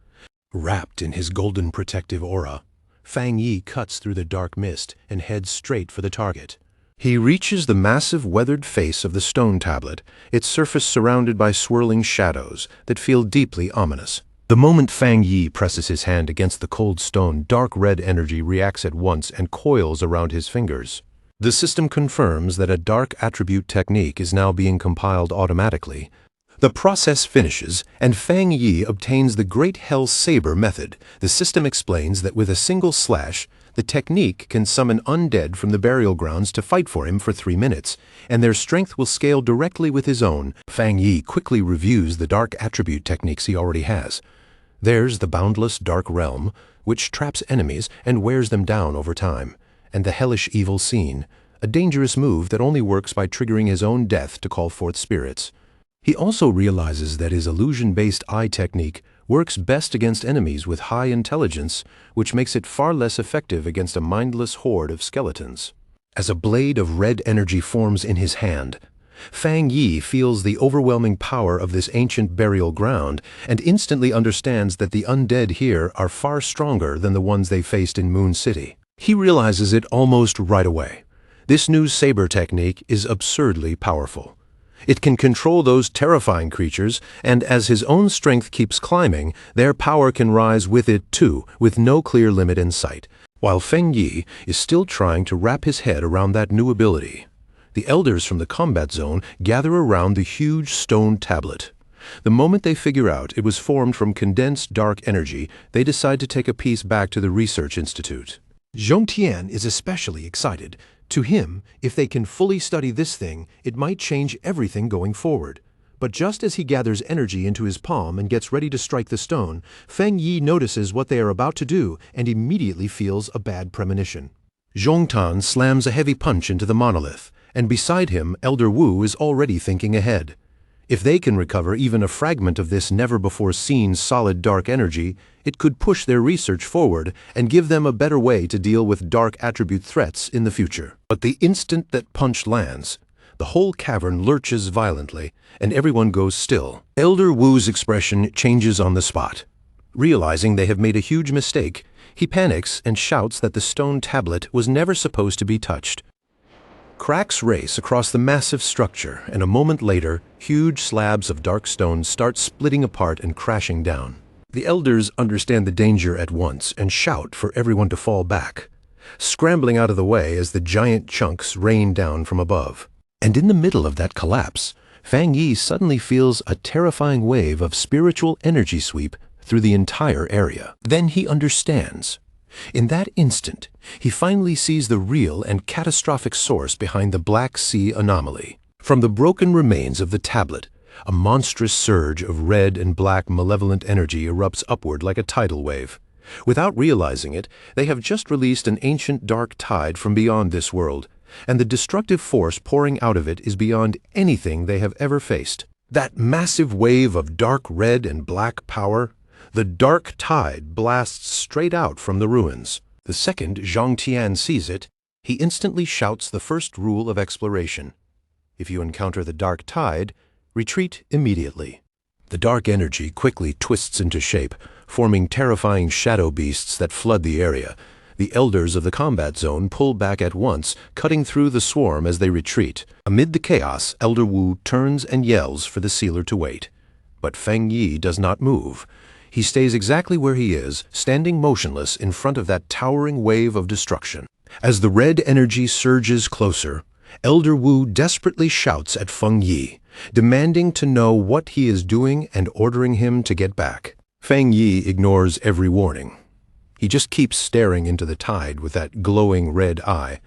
Wrapped in his golden protective aura, Fang Yi cuts through the dark mist and heads straight for the target. He reaches the massive weathered face of the stone tablet, its surface surrounded by swirling shadows that feel deeply ominous. The moment Fang Yi presses his hand against the cold stone, dark red energy reacts at once and coils around his fingers. The system confirms that a dark attribute technique is now being compiled automatically. The process finishes, and Fang Yi obtains the Great Hell Saber method. The system explains that with a single slash, the technique can summon undead from the burial grounds to fight for him for 3 minutes, and their strength will scale directly with his own. Fang Yi quickly reviews the dark attribute techniques he already has. There's the boundless dark realm, which traps enemies and wears them down over time, and the hellish evil scene, a dangerous move that only works by triggering his own death to call forth spirits. He also realizes that his illusion-based eye technique works best against enemies with high intelligence, which makes it far less effective against a mindless horde of skeletons. As a blade of red energy forms in his hand, Fang Yi feels the overwhelming power of this ancient burial ground and instantly understands that the undead here are far stronger than the ones they faced in Moon City. He realizes it almost right away. This new saber technique is absurdly powerful. It can control those terrifying creatures, and as his own strength keeps climbing, their power can rise with it too, with no clear limit in sight. While Feng Yi is still trying to wrap his head around that new ability, the elders from the combat zone gather around the huge stone tablet. The moment they figure out it was formed from condensed dark energy, they decide to take a piece back to the research institute. Zhong Tian is especially excited. To him, if they can fully study this thing, it might change everything going forward. But just as he gathers energy into his palm and gets ready to strike the stone, Feng Yi notices what they are about to do and immediately feels a bad premonition. Zhong Tan slams a heavy punch into the monolith, and beside him, Elder Wu is already thinking ahead. If they can recover even a fragment of this never-before-seen solid dark energy, it could push their research forward and give them a better way to deal with dark attribute threats in the future. But the instant that punch lands, the whole cavern lurches violently, and everyone goes still. Elder Wu's expression changes on the spot. Realizing they have made a huge mistake, he panics and shouts that the stone tablet was never supposed to be touched. Cracks race across the massive structure, and a moment later, huge slabs of dark stone start splitting apart and crashing down. The elders understand the danger at once and shout for everyone to fall back, scrambling out of the way as the giant chunks rain down from above. And in the middle of that collapse, Fang Yi suddenly feels a terrifying wave of spiritual energy sweep through the entire area. Then he understands. In that instant, he finally sees the real and catastrophic source behind the Black Sea anomaly. From the broken remains of the tablet, a monstrous surge of red and black malevolent energy erupts upward like a tidal wave. Without realizing it, they have just released an ancient dark tide from beyond this world, and the destructive force pouring out of it is beyond anything they have ever faced. That massive wave of dark red and black power, the dark tide blasts straight out from the ruins. The second Zhong Tian sees it, he instantly shouts the first rule of exploration. If you encounter the dark tide, retreat immediately. The dark energy quickly twists into shape, forming terrifying shadow beasts that flood the area. The elders of the combat zone pull back at once, cutting through the swarm as they retreat. Amid the chaos, Elder Wu turns and yells for the sealer to wait. But Feng Yi does not move. He stays exactly where he is, standing motionless in front of that towering wave of destruction. As the red energy surges closer, Elder Wu desperately shouts at Feng Yi, demanding to know what he is doing and ordering him to get back. Feng Yi ignores every warning. He just keeps staring into the tide with that glowing red eye.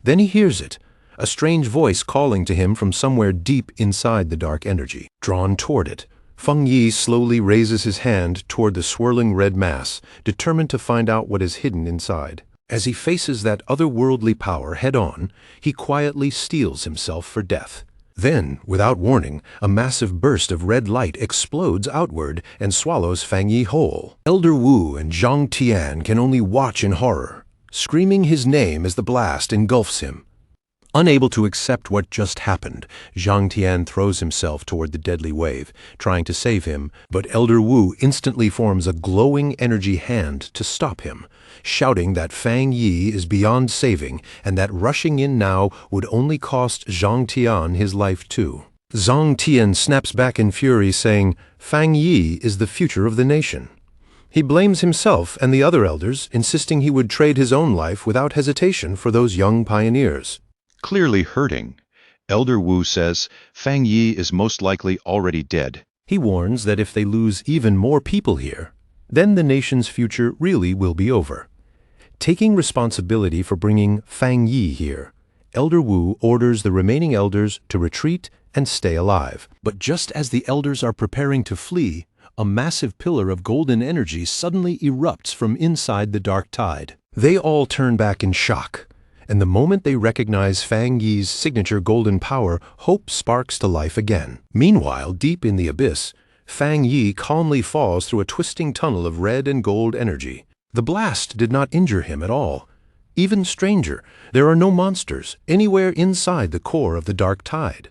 Then he hears it, a strange voice calling to him from somewhere deep inside the dark energy. Drawn toward it, Feng Yi slowly raises his hand toward the swirling red mass, determined to find out what is hidden inside. As he faces that otherworldly power head-on, he quietly steels himself for death. Then, without warning, a massive burst of red light explodes outward and swallows Feng Yi whole. Elder Wu and Zhong Tian can only watch in horror, screaming his name as the blast engulfs him. Unable to accept what just happened, Zhang Tian throws himself toward the deadly wave, trying to save him, but Elder Wu instantly forms a glowing energy hand to stop him, shouting that Fang Yi is beyond saving and that rushing in now would only cost Zhang Tian his life too. Zhang Tian snaps back in fury, saying, "Fang Yi is the future of the nation." He blames himself and the other elders, insisting he would trade his own life without hesitation for those young pioneers. Clearly hurting, Elder Wu says Fang Yi is most likely already dead. He warns that if they lose even more people here, then the nation's future really will be over. Taking responsibility for bringing Fang Yi here, Elder Wu orders the remaining elders to retreat and stay alive. But just as the elders are preparing to flee, a massive pillar of golden energy suddenly erupts from inside the dark tide. They all turn back in shock, and the moment they recognize Fang Yi's signature golden power, hope sparks to life again. Meanwhile, deep in the abyss, Fang Yi calmly falls through a twisting tunnel of red and gold energy. The blast did not injure him at all. Even stranger, there are no monsters anywhere inside the core of the dark tide.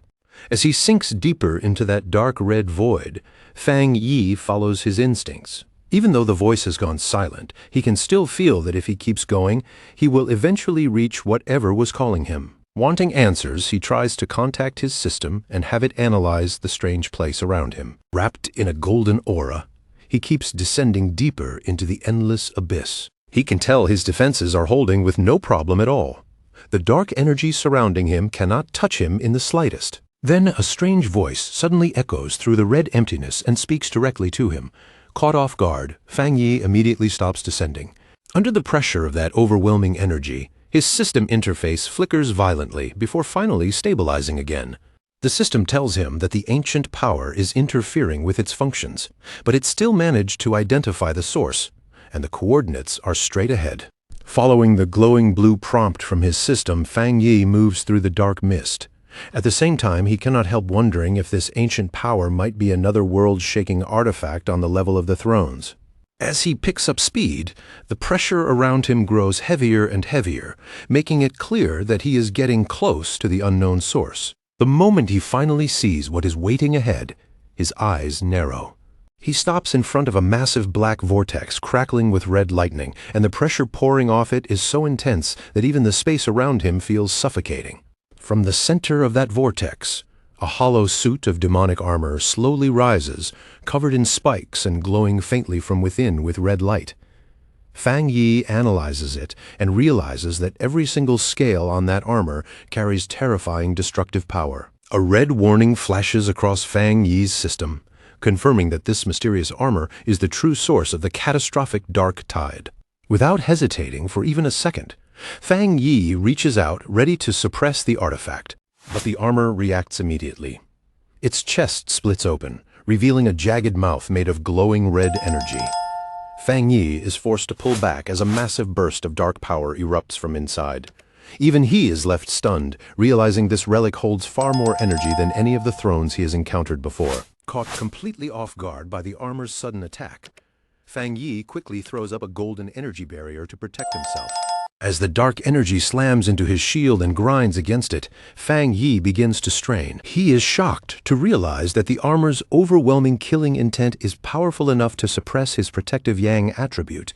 As he sinks deeper into that dark red void, Fang Yi follows his instincts. Even though the voice has gone silent, he can still feel that if he keeps going, he will eventually reach whatever was calling him. Wanting answers, he tries to contact his system and have it analyze the strange place around him. Wrapped in a golden aura, he keeps descending deeper into the endless abyss. He can tell his defenses are holding with no problem at all. The dark energy surrounding him cannot touch him in the slightest. Then a strange voice suddenly echoes through the red emptiness and speaks directly to him. Caught off guard, Fang Yi immediately stops descending. Under the pressure of that overwhelming energy, his system interface flickers violently before finally stabilizing again. The system tells him that the ancient power is interfering with its functions, but it still managed to identify the source, and the coordinates are straight ahead. Following the glowing blue prompt from his system, Fang Yi moves through the dark mist. At the same time, he cannot help wondering if this ancient power might be another world-shaking artifact on the level of the thrones. As he picks up speed, the pressure around him grows heavier and heavier, making it clear that he is getting close to the unknown source. The moment he finally sees what is waiting ahead, his eyes narrow. He stops in front of a massive black vortex crackling with red lightning, and the pressure pouring off it is so intense that even the space around him feels suffocating. From the center of that vortex, a hollow suit of demonic armor slowly rises, covered in spikes and glowing faintly from within with red light. Fang Yi analyzes it and realizes that every single scale on that armor carries terrifying destructive power. A red warning flashes across Fang Yi's system, confirming that this mysterious armor is the true source of the catastrophic dark tide. Without hesitating for even a second, Fang Yi reaches out, ready to suppress the artifact, but the armor reacts immediately. Its chest splits open, revealing a jagged mouth made of glowing red energy. Fang Yi is forced to pull back as a massive burst of dark power erupts from inside. Even he is left stunned, realizing this relic holds far more energy than any of the thrones he has encountered before. Caught completely off guard by the armor's sudden attack, Fang Yi quickly throws up a golden energy barrier to protect himself. As the dark energy slams into his shield and grinds against it, Fang Yi begins to strain. He is shocked to realize that the armor's overwhelming killing intent is powerful enough to suppress his protective yang attribute,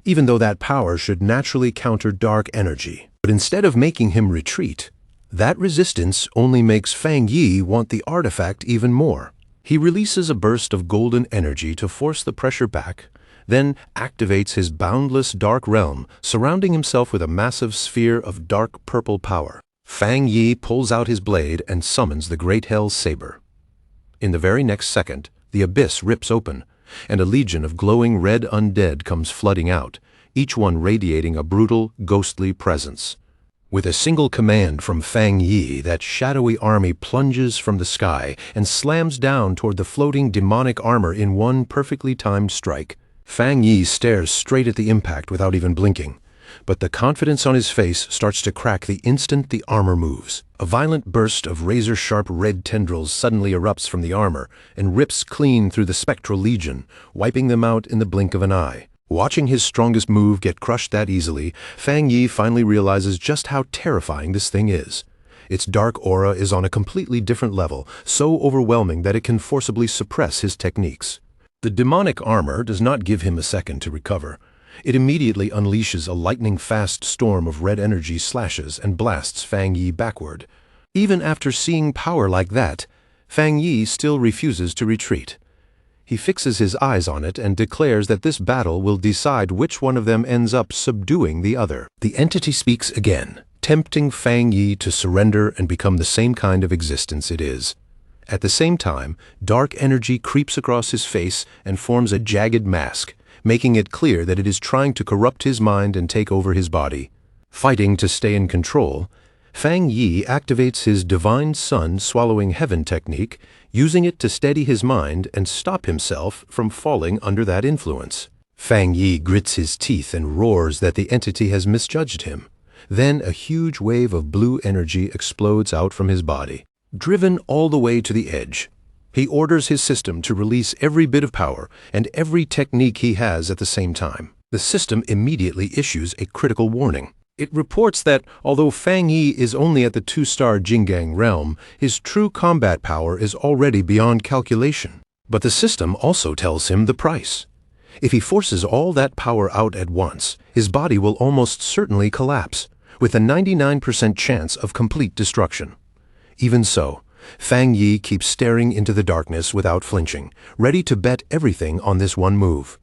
even though that power should naturally counter dark energy. But instead of making him retreat, that resistance only makes Fang Yi want the artifact even more. He releases a burst of golden energy to force the pressure back, then activates his boundless dark realm, surrounding himself with a massive sphere of dark purple power. Fang Yi pulls out his blade and summons the Great Hell Saber. In the very next second, the abyss rips open, and a legion of glowing red undead comes flooding out, each one radiating a brutal, ghostly presence. With a single command from Fang Yi, that shadowy army plunges from the sky and slams down toward the floating demonic armor in one perfectly timed strike. Fang Yi stares straight at the impact without even blinking, but the confidence on his face starts to crack the instant the armor moves. A violent burst of razor-sharp red tendrils suddenly erupts from the armor and rips clean through the spectral legion, wiping them out in the blink of an eye. Watching his strongest move get crushed that easily, Fang Yi finally realizes just how terrifying this thing is. Its dark aura is on a completely different level, so overwhelming that it can forcibly suppress his techniques. The demonic armor does not give him a second to recover. It immediately unleashes a lightning-fast storm of red energy slashes and blasts Fang Yi backward. Even after seeing power like that, Fang Yi still refuses to retreat. He fixes his eyes on it and declares that this battle will decide which one of them ends up subduing the other. The entity speaks again, tempting Fang Yi to surrender and become the same kind of existence it is. At the same time, dark energy creeps across his face and forms a jagged mask, making it clear that it is trying to corrupt his mind and take over his body. Fighting to stay in control, Fang Yi activates his Divine Sun Swallowing Heaven technique, using it to steady his mind and stop himself from falling under that influence. Fang Yi grits his teeth and roars that the entity has misjudged him. Then a huge wave of blue energy explodes out from his body. Driven all the way to the edge, he orders his system to release every bit of power and every technique he has at the same time. The system immediately issues a critical warning. It reports that although Fang Yi is only at the 2-star Jingang realm, his true combat power is already beyond calculation. But the system also tells him the price. If he forces all that power out at once, his body will almost certainly collapse, with a 99% chance of complete destruction. Even so, Fang Yi keeps staring into the darkness without flinching, ready to bet everything on this one move.